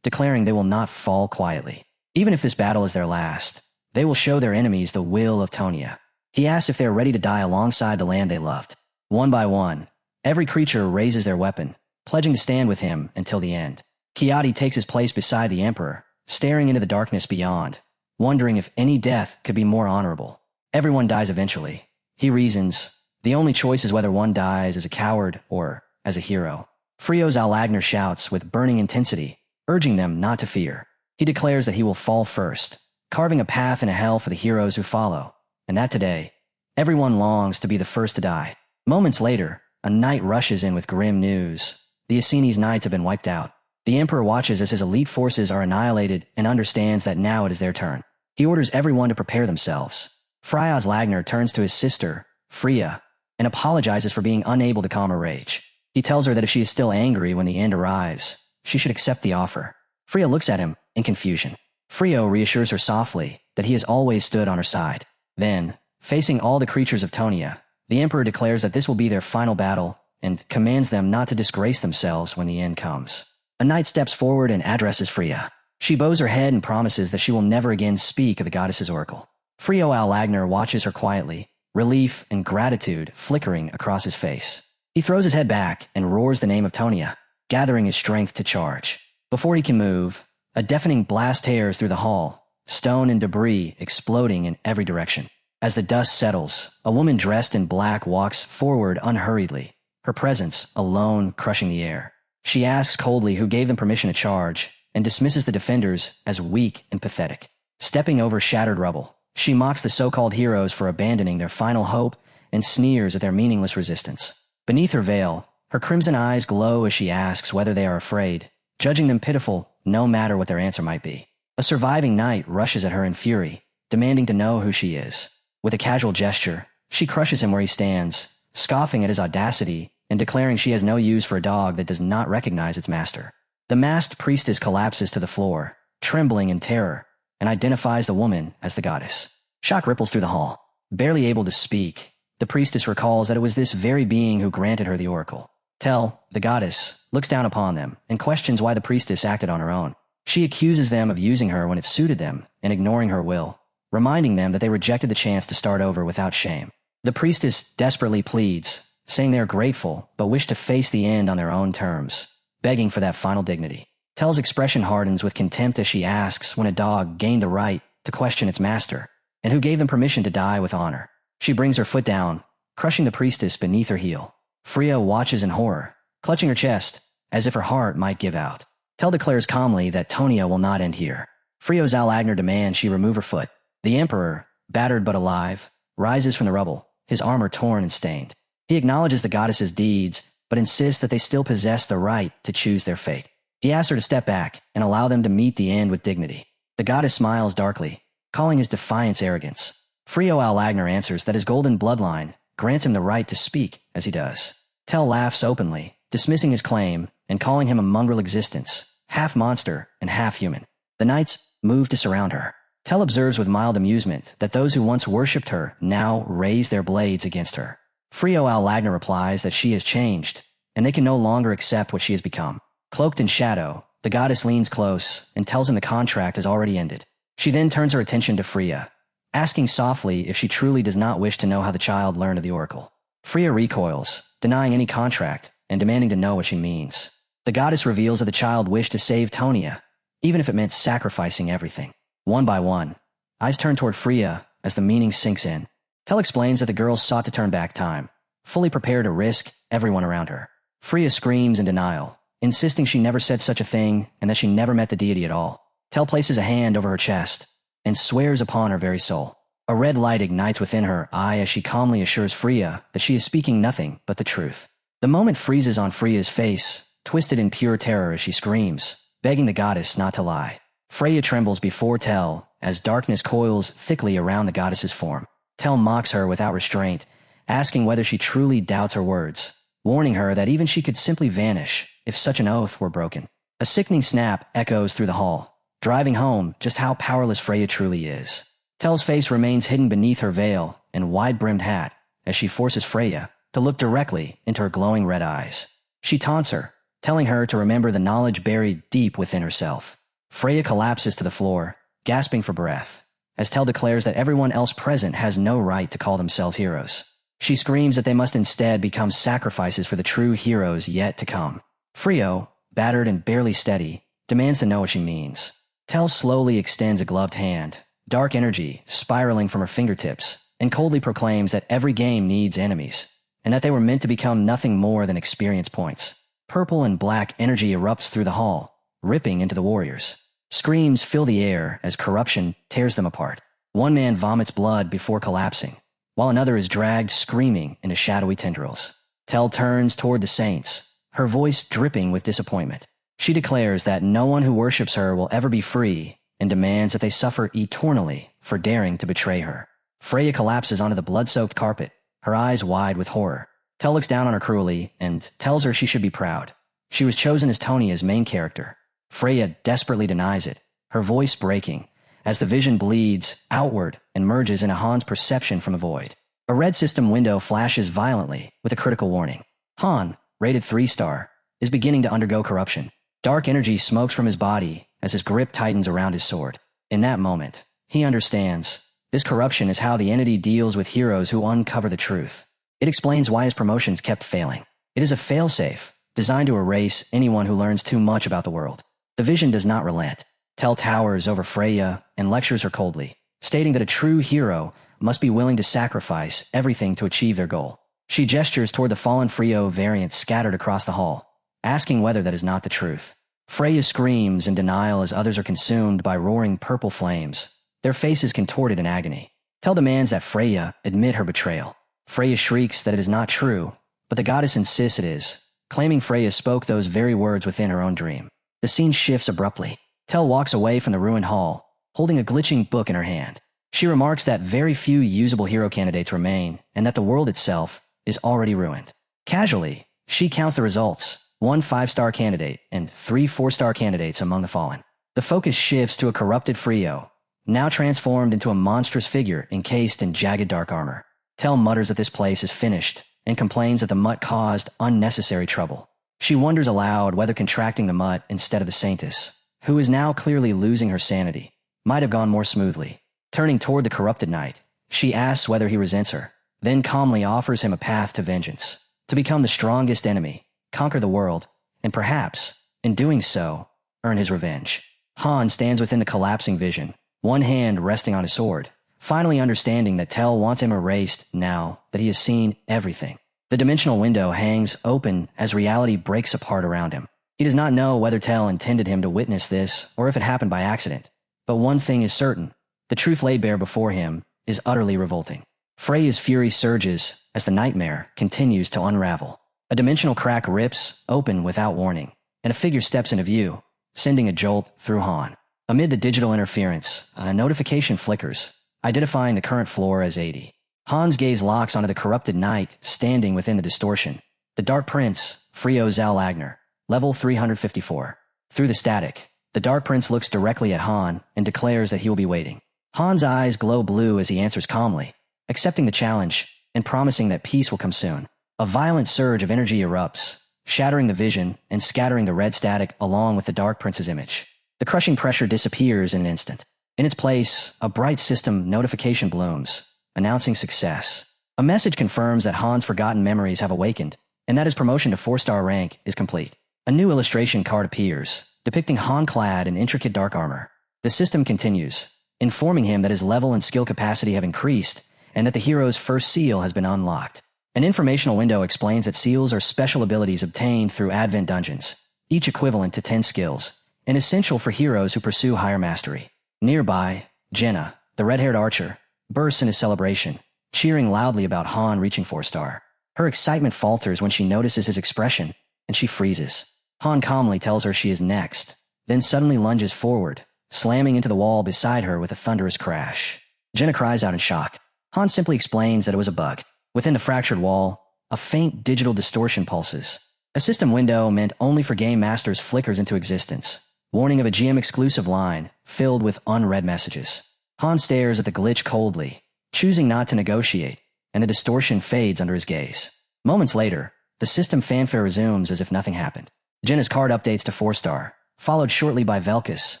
declaring they will not fall quietly. Even if this battle is their last, they will show their enemies the will of Tonia. He asks if they are ready to die alongside the land they loved. One by one, every creature raises their weapon, pledging to stand with him until the end. Kiadi takes his place beside the Emperor, staring into the darkness beyond, wondering if any death could be more honorable. Everyone dies eventually. He reasons, the only choice is whether one dies as a coward or as a hero. Frio's Alagner shouts with burning intensity, urging them not to fear. He declares that he will fall first, carving a path in a hell for the heroes who follow, and that today, everyone longs to be the first to die. Moments later, a knight rushes in with grim news. The Essenes knights have been wiped out. The Emperor watches as his elite forces are annihilated and understands that now it is their turn. He orders everyone to prepare themselves. Frias Lagner turns to his sister, Freya, and apologizes for being unable to calm her rage. He tells her that if she is still angry when the end arrives, she should accept the offer. Freya looks at him in confusion. Frio reassures her softly that he has always stood on her side. Then, facing all the creatures of Tonia, the Emperor declares that this will be their final battle and commands them not to disgrace themselves when the end comes. A knight steps forward and addresses Freya. She bows her head and promises that she will never again speak of the goddess's oracle. Frio Alagner watches her quietly, relief and gratitude flickering across his face. He throws his head back and roars the name of Tonia, gathering his strength to charge. Before he can move, a deafening blast tears through the hall, stone and debris exploding in every direction. As the dust settles, a woman dressed in black walks forward unhurriedly, her presence alone crushing the air. She asks coldly who gave them permission to charge, and dismisses the defenders as weak and pathetic. Stepping over shattered rubble, she mocks the so-called heroes for abandoning their final hope and sneers at their meaningless resistance. Beneath her veil, her crimson eyes glow as she asks whether they are afraid, judging them pitiful no matter what their answer might be. A surviving knight rushes at her in fury, demanding to know who she is. With a casual gesture, she crushes him where he stands, scoffing at his audacity and declaring she has no use for a dog that does not recognize its master. The masked priestess collapses to the floor, trembling in terror, and identifies the woman as the goddess. Shock ripples through the hall. Barely able to speak, the priestess recalls that it was this very being who granted her the oracle. Tel, the goddess, looks down upon them and questions why the priestess acted on her own. She accuses them of using her when it suited them and ignoring her will, reminding them that they rejected the chance to start over without shame. The priestess desperately pleads, saying they are grateful but wish to face the end on their own terms, begging for that final dignity. Tel's expression hardens with contempt as she asks when a dog gained the right to question its master, and who gave them permission to die with honor. She brings her foot down, crushing the priestess beneath her heel. Freya watches in horror, clutching her chest, as if her heart might give out. Tel declares calmly that Tonia will not end here. Frio's Alagner demands she remove her foot. The Emperor, battered but alive, rises from the rubble, his armor torn and stained. He acknowledges the goddess's deeds, but insists that they still possess the right to choose their fate. He asks her to step back and allow them to meet the end with dignity. The goddess smiles darkly, calling his defiance arrogance. Frio Alagner answers that his golden bloodline grants him the right to speak as he does. Tel laughs openly, dismissing his claim and calling him a mongrel existence, half monster and half human. The knights move to surround her. Tel observes with mild amusement that those who once worshipped her now raise their blades against her. Frio Alagner replies that she has changed, and they can no longer accept what she has become. Cloaked in shadow, the goddess leans close and tells him the contract has already ended. She then turns her attention to Freya, asking softly if she truly does not wish to know how the child learned of the oracle. Freya recoils, denying any contract and demanding to know what she means. The goddess reveals that the child wished to save Tonia, even if it meant sacrificing everything. One by one, eyes turn toward Freya as the meaning sinks in. Tel explains that the girl sought to turn back time, fully prepared to risk everyone around her. Freya screams in denial, insisting she never said such a thing and that she never met the deity at all. Tel places a hand over her chest and swears upon her very soul. A red light ignites within her eye as she calmly assures Freya that she is speaking nothing but the truth. The moment freezes on Freya's face, twisted in pure terror as she screams, begging the goddess not to lie. Freya trembles before Tel as darkness coils thickly around the goddess's form. Tel mocks her without restraint, asking whether she truly doubts her words, warning her that even she could simply vanish if such an oath were broken. A sickening snap echoes through the hall, driving home just how powerless Freya truly is. Tel's face remains hidden beneath her veil and wide-brimmed hat as she forces Freya to look directly into her glowing red eyes. She taunts her, telling her to remember the knowledge buried deep within herself. Freya collapses to the floor, gasping for breath, as Tel declares that everyone else present has no right to call themselves heroes. She screams that they must instead become sacrifices for the true heroes yet to come. Frio, battered and barely steady, demands to know what she means. Tell slowly extends a gloved hand, dark energy spiraling from her fingertips, and coldly proclaims that every game needs enemies, and that they were meant to become nothing more than experience points. Purple and black energy erupts through the hall, ripping into the warriors. Screams fill the air as corruption tears them apart. One man vomits blood before collapsing, while another is dragged screaming into shadowy tendrils. Tell turns toward the saints, her voice dripping with disappointment. She declares that no one who worships her will ever be free and demands that they suffer eternally for daring to betray her. Freya collapses onto the blood-soaked carpet, her eyes wide with horror. Tell looks down on her cruelly and tells her she should be proud. She was chosen as Tonia's main character. Freya desperately denies it, her voice breaking, as the vision bleeds outward and merges into Han's perception from a void. A red system window flashes violently with a critical warning. Han, rated 3-star, is beginning to undergo corruption. Dark energy smokes from his body as his grip tightens around his sword. In that moment, he understands. This corruption is how the entity deals with heroes who uncover the truth. It explains why his promotions kept failing. It is a failsafe, designed to erase anyone who learns too much about the world. The vision does not relent. Tell towers over Freya and lectures her coldly, stating that a true hero must be willing to sacrifice everything to achieve their goal. She gestures toward the fallen Frio variants scattered across the hall, asking whether that is not the truth. Freya screams in denial as others are consumed by roaring purple flames, their faces contorted in agony. Tell demands that Freya admit her betrayal. Freya shrieks that it is not true, but the goddess insists it is, claiming Freya spoke those very words within her own dream. The scene shifts abruptly. Tell walks away from the ruined hall, holding a glitching book in her hand. She remarks that very few usable hero candidates remain and that the world itself is already ruined. Casually, she counts the results, 1 5-star candidate and 3 4-star candidates among the fallen. The focus shifts to a corrupted Frio, now transformed into a monstrous figure encased in jagged dark armor. Tell mutters that this place is finished and complains that the mutt caused unnecessary trouble. She wonders aloud whether contracting the mutt instead of the saintess, who is now clearly losing her sanity, might have gone more smoothly. Turning toward the corrupted knight, she asks whether he resents her, then calmly offers him a path to vengeance, to become the strongest enemy, conquer the world, and perhaps, in doing so, earn his revenge. Han stands within the collapsing vision, one hand resting on his sword, finally understanding that Tell wants him erased now that he has seen everything. The dimensional window hangs open as reality breaks apart around him. He does not know whether Tell intended him to witness this or if it happened by accident. But one thing is certain. The truth laid bare before him is utterly revolting. Freya's fury surges as the nightmare continues to unravel. A dimensional crack rips open without warning, and a figure steps into view, sending a jolt through Han. Amid the digital interference, a notification flickers, identifying the current floor as 80. Han's gaze locks onto the corrupted knight standing within the distortion. The Dark Prince, Frio Zal Agner, level 354. Through the static, the Dark Prince looks directly at Han and declares that he will be waiting. Han's eyes glow blue as he answers calmly, accepting the challenge and promising that peace will come soon. A violent surge of energy erupts, shattering the vision and scattering the red static along with the Dark Prince's image. The crushing pressure disappears in an instant. In its place, a bright system notification blooms, announcing success. A message confirms that Han's forgotten memories have awakened, and that his promotion to 4-star rank is complete. A new illustration card appears, depicting Han clad in intricate dark armor. The system continues, informing him that his level and skill capacity have increased, and that the hero's first seal has been unlocked. An informational window explains that seals are special abilities obtained through Advent dungeons, each equivalent to 10 skills, and essential for heroes who pursue higher mastery. Nearby, Jenna, the red-haired archer, bursts into celebration, cheering loudly about Han reaching 4-star. Her excitement falters when she notices his expression, and she freezes. Han calmly tells her she is next, then suddenly lunges forward, slamming into the wall beside her with a thunderous crash. Jenna cries out in shock. Han simply explains that it was a bug. Within the fractured wall, a faint digital distortion pulses. A system window meant only for game masters flickers into existence, warning of a GM-exclusive line filled with unread messages. Han stares at the glitch coldly, choosing not to negotiate, and the distortion fades under his gaze. Moments later, the system fanfare resumes as if nothing happened. Jenna's card updates to 4-star, followed shortly by Velkus,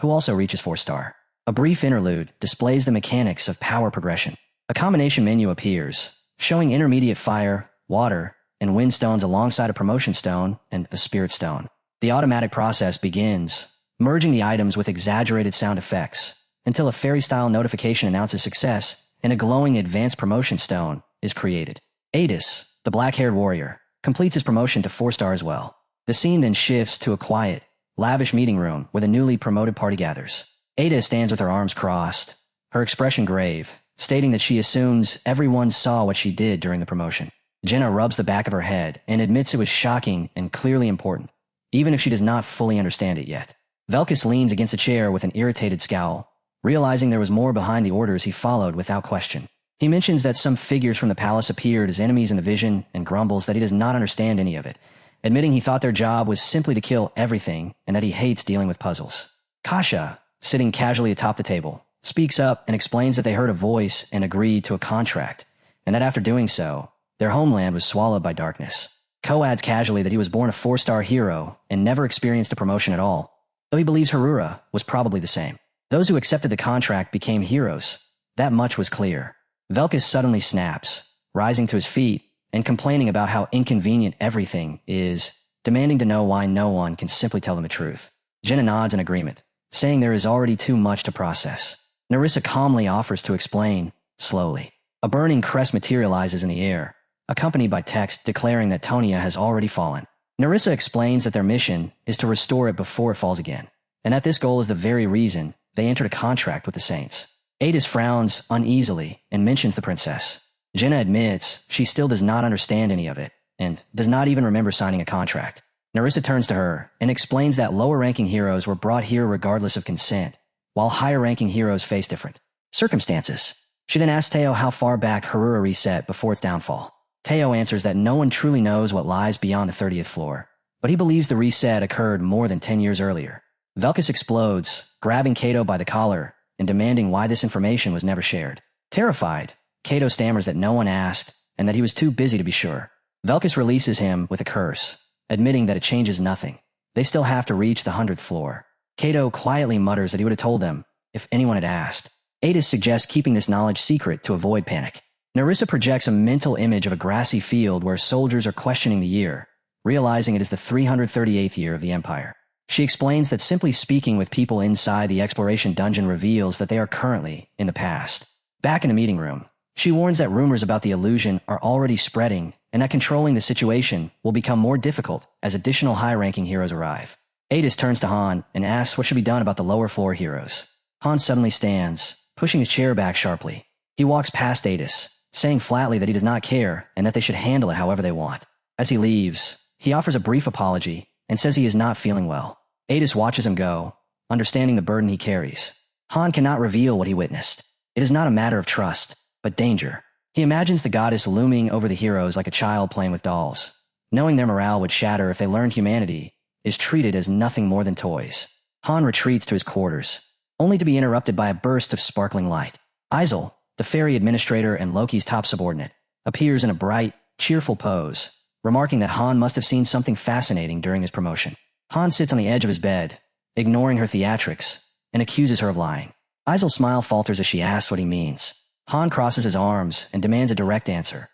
who also reaches 4-star. A brief interlude displays the mechanics of power progression. A combination menu appears, showing intermediate fire, water, and wind stones alongside a promotion stone and a spirit stone. The automatic process begins, merging the items with exaggerated sound effects, until a fairy-style notification announces success and a glowing advanced promotion stone is created. Adis, the black-haired warrior, completes his promotion to 4-star as well. The scene then shifts to a quiet, lavish meeting room where the newly promoted party gathers. Ada stands with her arms crossed, her expression grave, stating that she assumes everyone saw what she did during the promotion. Jenna rubs the back of her head and admits it was shocking and clearly important, even if she does not fully understand it yet. Velkus leans against a chair with an irritated scowl, realizing there was more behind the orders he followed without question. He mentions that some figures from the palace appeared as enemies in the vision and grumbles that he does not understand any of it, admitting he thought their job was simply to kill everything and that he hates dealing with puzzles. Kasha, sitting casually atop the table, speaks up and explains that they heard a voice and agreed to a contract, and that after doing so, their homeland was swallowed by darkness. Ko adds casually that he was born a 4-star hero and never experienced a promotion at all, though he believes Harura was probably the same. Those who accepted the contract became heroes. That much was clear. Velkus suddenly snaps, rising to his feet and complaining about how inconvenient everything is, demanding to know why no one can simply tell them the truth. Jenna nods in agreement, saying there is already too much to process. Nerissa calmly offers to explain, slowly. A burning crest materializes in the air, accompanied by text declaring that Tonia has already fallen. Nerissa explains that their mission is to restore it before it falls again, and that this goal is the very reason they entered a contract with the Saints. Adis frowns uneasily and mentions the princess. Jenna admits she still does not understand any of it, and does not even remember signing a contract. Nerissa turns to her and explains that lower-ranking heroes were brought here regardless of consent, while higher-ranking heroes face different circumstances. She then asks Teo how far back Harura reset before its downfall. Teo answers that no one truly knows what lies beyond the 30th floor, but he believes the reset occurred more than 10 years earlier. Velkus explodes, grabbing Kato by the collar and demanding why this information was never shared. Terrified, Kato stammers that no one asked and that he was too busy to be sure. Velkus releases him with a curse, admitting that it changes nothing. They still have to reach the 100th floor. Kato quietly mutters that he would have told them if anyone had asked. Adis suggests keeping this knowledge secret to avoid panic. Nerissa projects a mental image of a grassy field where soldiers are questioning the year, realizing it is the 338th year of the Empire. She explains that simply speaking with people inside the exploration dungeon reveals that they are currently in the past. Back in the meeting room, she warns that rumors about the illusion are already spreading and that controlling the situation will become more difficult as additional high-ranking heroes arrive. Adis turns to Han and asks what should be done about the lower floor heroes. Han suddenly stands, pushing his chair back sharply. He walks past Adis, saying flatly that he does not care and that they should handle it however they want. As he leaves, he offers a brief apology and says he is not feeling well. Adis watches him go, understanding the burden he carries. Han cannot reveal what he witnessed. It is not a matter of trust, but danger. He imagines the goddess looming over the heroes like a child playing with dolls, knowing their morale would shatter if they learned humanity is treated as nothing more than toys. Han retreats to his quarters, only to be interrupted by a burst of sparkling light. Isel, the fairy administrator and Loki's top subordinate, appears in a bright, cheerful pose, remarking that Han must have seen something fascinating during his promotion. Han sits on the edge of his bed, ignoring her theatrics, and accuses her of lying. Isel's smile falters as she asks what he means. Han crosses his arms and demands a direct answer,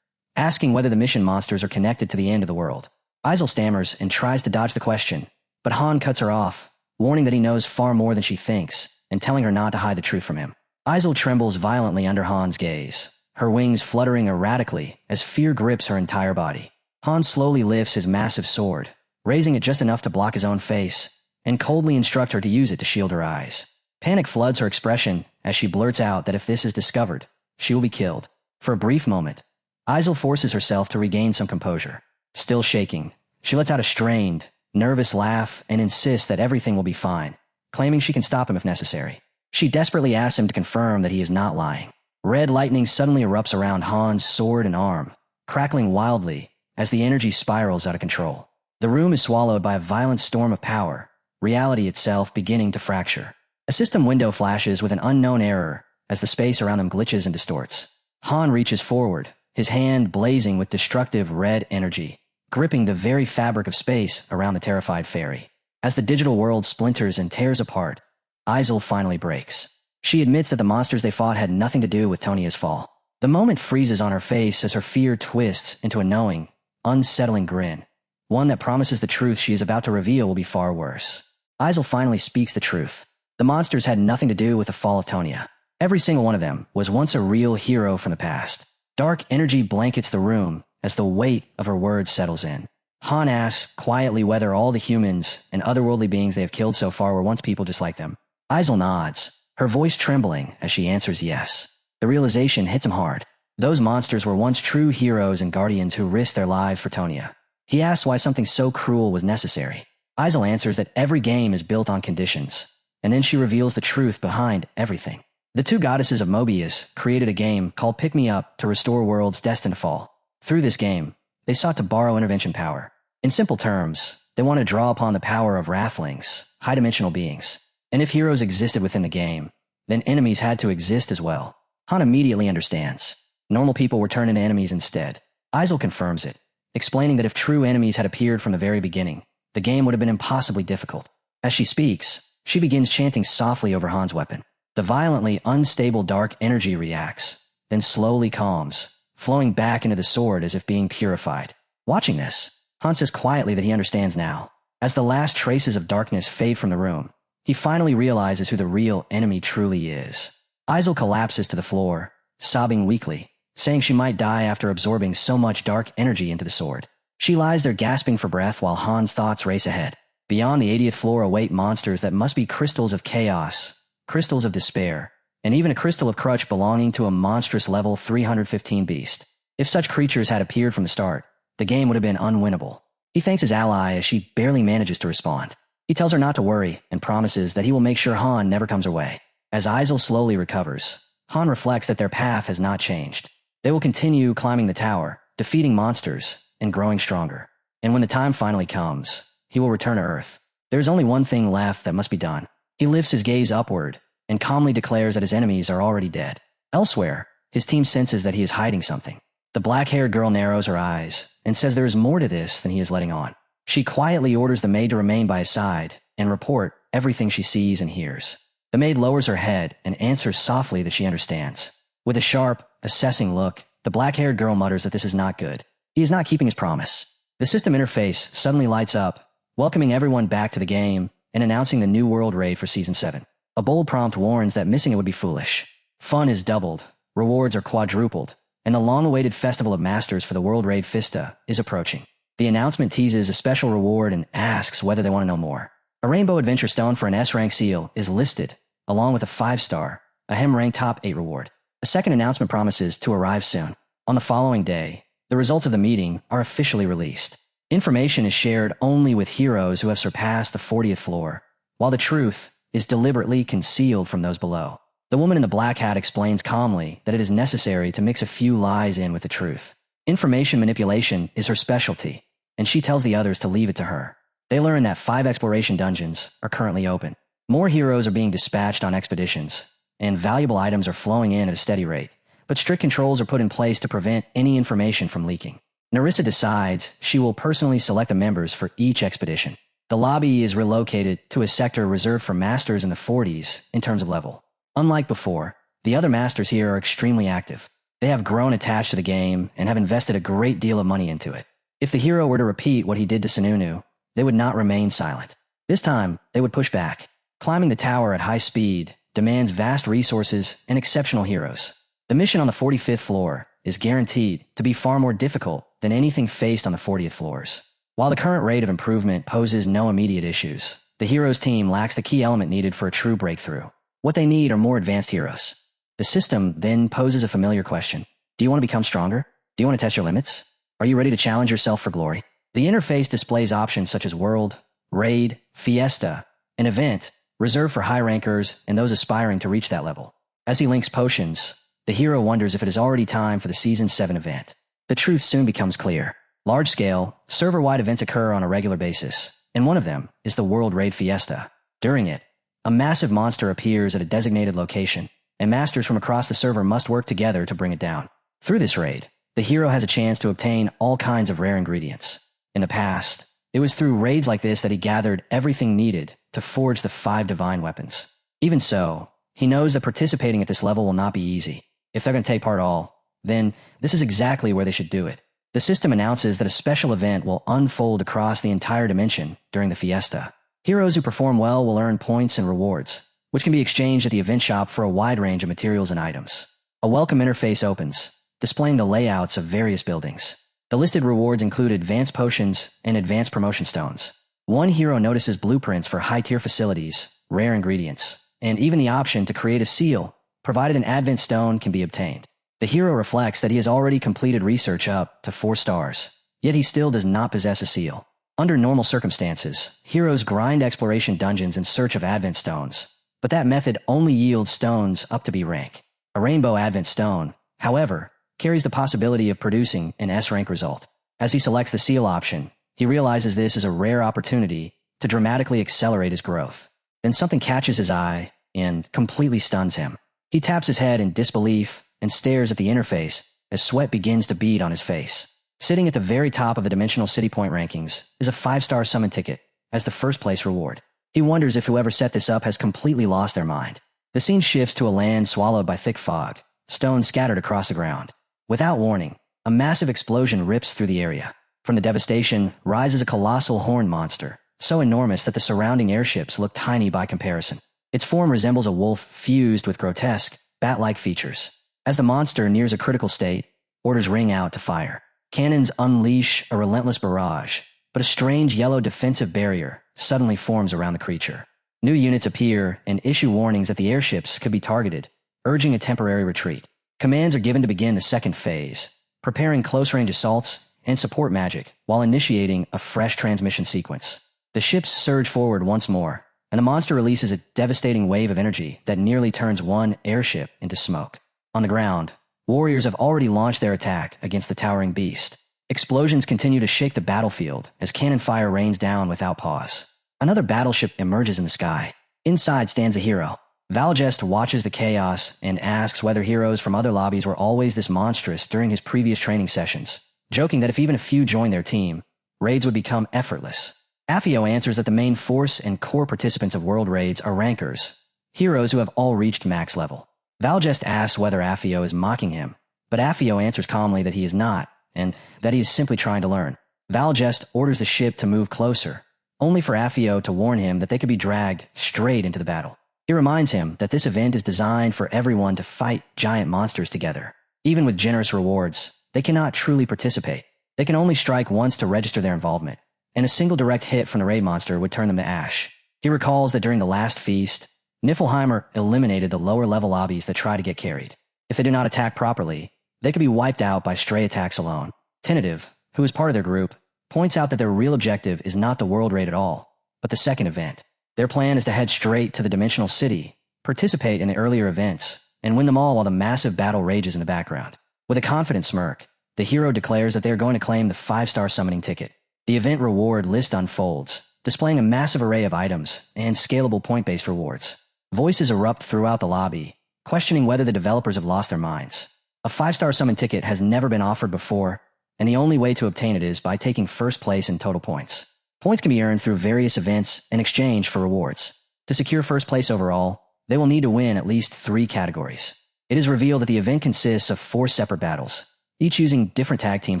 asking whether the mission monsters are connected to the end of the world. Isel stammers and tries to dodge the question, but Han cuts her off, warning that he knows far more than she thinks, and telling her not to hide the truth from him. Isel trembles violently under Han's gaze, her wings fluttering erratically as fear grips her entire body. Han slowly lifts his massive sword, raising it just enough to block his own face, and coldly instruct her to use it to shield her eyes. Panic floods her expression as she blurts out that if this is discovered, she will be killed. For a brief moment, Isel forces herself to regain some composure. Still shaking, she lets out a strained, nervous laugh and insists that everything will be fine, claiming she can stop him if necessary. She desperately asks him to confirm that he is not lying. Red lightning suddenly erupts around Han's sword and arm, crackling wildly as the energy spirals out of control. The room is swallowed by a violent storm of power, reality itself beginning to fracture. A system window flashes with an unknown error as the space around them glitches and distorts. Han reaches forward, his hand blazing with destructive red energy, gripping the very fabric of space around the terrified fairy. As the digital world splinters and tears apart, Isel finally breaks. She admits that the monsters they fought had nothing to do with Tonia's fall. The moment freezes on her face as her fear twists into a knowing unsettling grin, one that promises the truth she is about to reveal will be far worse. Isel finally speaks the truth. The monsters had nothing to do with the fall of Tonia. Every single one of them was once a real hero from the past. Dark energy blankets the room as the weight of her words settles in. Han asks quietly whether all the humans and otherworldly beings they have killed so far were once people just like them. Isel nods, her voice trembling as she answers yes. The realization hits him hard. Those monsters were once true heroes and guardians who risked their lives for Tonia. He asks why something so cruel was necessary. Isel answers that every game is built on conditions, and then she reveals the truth behind everything. The two goddesses of Mobius created a game called Pick Me Up to restore worlds destined to fall. Through this game, they sought to borrow intervention power. In simple terms, they want to draw upon the power of wrathlings, high-dimensional beings. And if heroes existed within the game, then enemies had to exist as well. Han immediately understands. Normal people were turned into enemies instead. Isel confirms it, explaining that if true enemies had appeared from the very beginning, the game would have been impossibly difficult. As she speaks, she begins chanting softly over Han's weapon. The violently unstable dark energy reacts, then slowly calms, flowing back into the sword as if being purified. Watching this, Han says quietly that he understands now. As the last traces of darkness fade from the room, he finally realizes who the real enemy truly is. Isel collapses to the floor, sobbing weakly, saying she might die after absorbing so much dark energy into the sword. She lies there gasping for breath while Han's thoughts race ahead. Beyond the 80th floor await monsters that must be crystals of chaos, crystals of despair, and even a crystal of crutch belonging to a monstrous level 315 beast. If such creatures had appeared from the start, the game would have been unwinnable. He thanks his ally as she barely manages to respond. He tells her not to worry and promises that he will make sure Han never comes her way. As Isel slowly recovers, Han reflects that their path has not changed. They will continue climbing the tower, defeating monsters, and growing stronger. And when the time finally comes, he will return to Earth. There is only one thing left that must be done. He lifts his gaze upward and calmly declares that his enemies are already dead. Elsewhere, his team senses that he is hiding something. The black-haired girl narrows her eyes and says there is more to this than he is letting on. She quietly orders the maid to remain by his side and report everything she sees and hears. The maid lowers her head and answers softly that she understands. With a sharp, assessing look, the black-haired girl mutters that this is not good. He is not keeping his promise. The system interface suddenly lights up, welcoming everyone back to the game and announcing the new world raid for Season 7. A bold prompt warns that missing it would be foolish. Fun is doubled, rewards are quadrupled, and the long-awaited Festival of Masters for the World Raid Fista is approaching. The announcement teases a special reward and asks whether they want to know more. A Rainbow Adventure Stone for an S-rank seal is listed, along with a 5-star, a Hem-rank Top 8 reward. A second announcement promises to arrive soon. On the following day, the results of the meeting are officially released. Information is shared only with heroes who have surpassed the 40th floor, while the truth is deliberately concealed from those below. The woman in the black hat explains calmly that it is necessary to mix a few lies in with the truth. Information manipulation is her specialty, and she tells the others to leave it to her. They learn that 5 exploration dungeons are currently open. More heroes are being dispatched on expeditions, and valuable items are flowing in at a steady rate, but strict controls are put in place to prevent any information from leaking. Narissa decides she will personally select the members for each expedition. The lobby is relocated to a sector reserved for masters in the 40s in terms of level. Unlike before, the other masters here are extremely active. They have grown attached to the game and have invested a great deal of money into it. If the hero were to repeat what he did to Sununu, they would not remain silent. This time, they would push back. Climbing the tower at high speed demands vast resources and exceptional heroes. The mission on the 45th floor is guaranteed to be far more difficult than anything faced on the 40th floors. While the current rate of improvement poses no immediate issues, the heroes team lacks the key element needed for a true breakthrough. What they need are more advanced heroes. The system then poses a familiar question. Do you want to become stronger? Do you want to test your limits? Are you ready to challenge yourself for glory? The interface displays options such as World, Raid, Fiesta, and Event, reserved for high rankers and those aspiring to reach that level. As he links potions, the hero wonders if it is already time for the Season 7 event. The truth soon becomes clear. Large-scale, server-wide events occur on a regular basis, and one of them is the World Raid Fiesta. During it, a massive monster appears at a designated location, and masters from across the server must work together to bring it down. Through this raid, the hero has a chance to obtain all kinds of rare ingredients. In the past, it was through raids like this that he gathered everything needed to forge the 5 divine weapons. Even so, he knows that participating at this level will not be easy. If they're going to take part all, then this is exactly where they should do it. The system announces that a special event will unfold across the entire dimension during the fiesta. Heroes who perform well will earn points and rewards, which can be exchanged at the event shop for a wide range of materials and items. A welcome interface opens, displaying the layouts of various buildings. The listed rewards include advanced potions and advanced promotion stones. One hero notices blueprints for high-tier facilities, rare ingredients, and even the option to create a seal, provided an advent stone can be obtained. The hero reflects that he has already completed research up to 4 stars, yet he still does not possess a seal. Under normal circumstances, heroes grind exploration dungeons in search of advent stones, but that method only yields stones up to B rank. A rainbow advent stone, however, carries the possibility of producing an S rank result. As he selects the seal option, he realizes this is a rare opportunity to dramatically accelerate his growth. Then something catches his eye and completely stuns him. He taps his head in disbelief and stares at the interface as sweat begins to bead on his face. Sitting at the very top of the Dimensional City Point rankings is a 5-star summon ticket as the first place reward. He wonders if whoever set this up has completely lost their mind. The scene shifts to a land swallowed by thick fog, stones scattered across the ground. Without warning, a massive explosion rips through the area. From the devastation rises a colossal horned monster, so enormous that the surrounding airships look tiny by comparison. Its form resembles a wolf fused with grotesque, bat-like features. As the monster nears a critical state, orders ring out to fire. Cannons unleash a relentless barrage, but a strange yellow defensive barrier suddenly forms around the creature. New units appear and issue warnings that the airships could be targeted, urging a temporary retreat. Commands are given to begin the second phase, preparing close-range assaults and support magic while initiating a fresh transmission sequence. The ships surge forward once more, and the monster releases a devastating wave of energy that nearly turns one airship into smoke. On the ground, warriors have already launched their attack against the towering beast. Explosions continue to shake the battlefield as cannon fire rains down without pause. Another battleship emerges in the sky. Inside stands a hero. Valgest watches the chaos and asks whether heroes from other lobbies were always this monstrous during his previous training sessions, joking that if even a few joined their team, raids would become effortless. Afio answers that the main force and core participants of world raids are rankers, heroes who have all reached max level. Valgest asks whether Afio is mocking him, but Afio answers calmly that he is not, and that he is simply trying to learn. Valgest orders the ship to move closer, only for Afio to warn him that they could be dragged straight into the battle. He reminds him that this event is designed for everyone to fight giant monsters together. Even with generous rewards, they cannot truly participate. They can only strike once to register their involvement, and a single direct hit from the raid monster would turn them to ash. He recalls that during the last feast, Niflheimer eliminated the lower-level lobbies that try to get carried. If they do not attack properly, they could be wiped out by stray attacks alone. Tentative, who is part of their group, points out that their real objective is not the world raid at all, but the second event. Their plan is to head straight to the Dimensional City, participate in the earlier events, and win them all while the massive battle rages in the background. With a confident smirk, the hero declares that they are going to claim the 5-star summoning ticket. The event reward list unfolds, displaying a massive array of items and scalable point-based rewards. Voices erupt throughout the lobby, questioning whether the developers have lost their minds. A 5-star summon ticket has never been offered before, and the only way to obtain it is by taking first place in total points. Points can be earned through various events in exchange for rewards. To secure first place overall, they will need to win at least 3 categories. It is revealed that the event consists of 4 separate battles, each using different tag team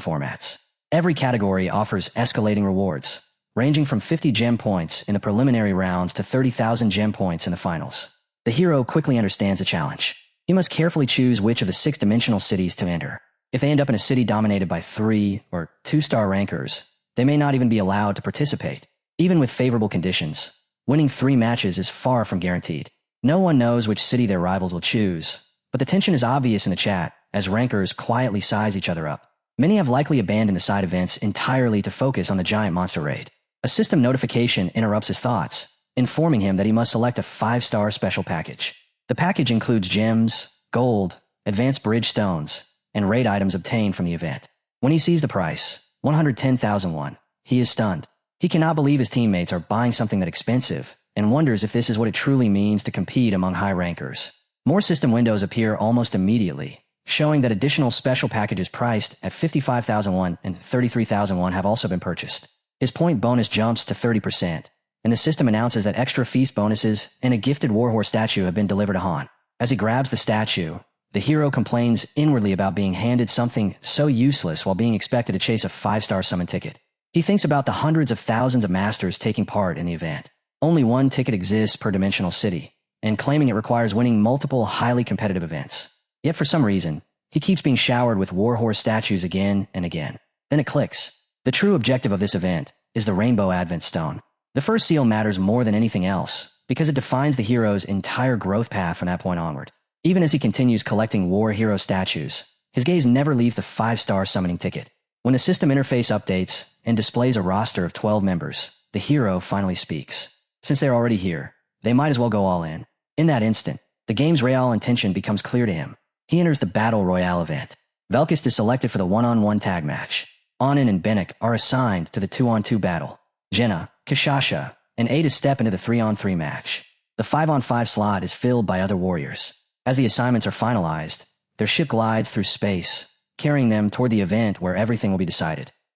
formats. Every category offers escalating rewards, ranging from 50 gem points in the preliminary rounds to 30,000 gem points in the finals. The hero quickly understands the challenge. He must carefully choose which of the 6 dimensional cities to enter. If they end up in a city dominated by 3 or 2-star rankers, they may not even be allowed to participate. Even with favorable conditions, winning 3 matches is far from guaranteed. No one knows which city their rivals will choose, but the tension is obvious in the chat as rankers quietly size each other up. Many have likely abandoned the side events entirely to focus on the giant monster raid. A system notification interrupts his thoughts, informing him that he must select a 5-star special package. The package includes gems, gold, advanced bridge stones, and raid items obtained from the event. When he sees the price, 110,001, he is stunned. He cannot believe his teammates are buying something that expensive, and wonders if this is what it truly means to compete among high rankers. More system windows appear almost immediately, showing that additional special packages priced at 55,001 and 33,001 have also been purchased. His point bonus jumps to 30%, and the system announces that extra feast bonuses and a gifted warhorse statue have been delivered to Han. As he grabs the statue, The hero complains inwardly about being handed something so useless while being expected to chase a 5-star summon ticket. He thinks about the hundreds of thousands of masters taking part in the event. Only one ticket exists per dimensional city, and claiming it requires winning multiple highly competitive events. Yet for some reason, he keeps being showered with warhorse statues again and again. Then it clicks. The true objective of this event is the Rainbow Advent Stone. The first seal matters more than anything else because it defines the hero's entire growth path from that point onward. Even as he continues collecting war hero statues, his gaze never leaves the 5-star summoning ticket. When the system interface updates and displays a roster of 12 members, the hero finally speaks. Since they're already here, they might as well go all in. In that instant, the game's real intention becomes clear to him. He enters the Battle Royale event. Velkist is selected for the 1-on-1 tag match. Anin and Bennek are assigned to the 2-on-2 battle. Jenna, Kashasha, and Ada step into the 3-on-3 match. The 5-on-5 slot is filled by other warriors. As the assignments are finalized, their ship glides through space, carrying them toward the event where everything will be decided.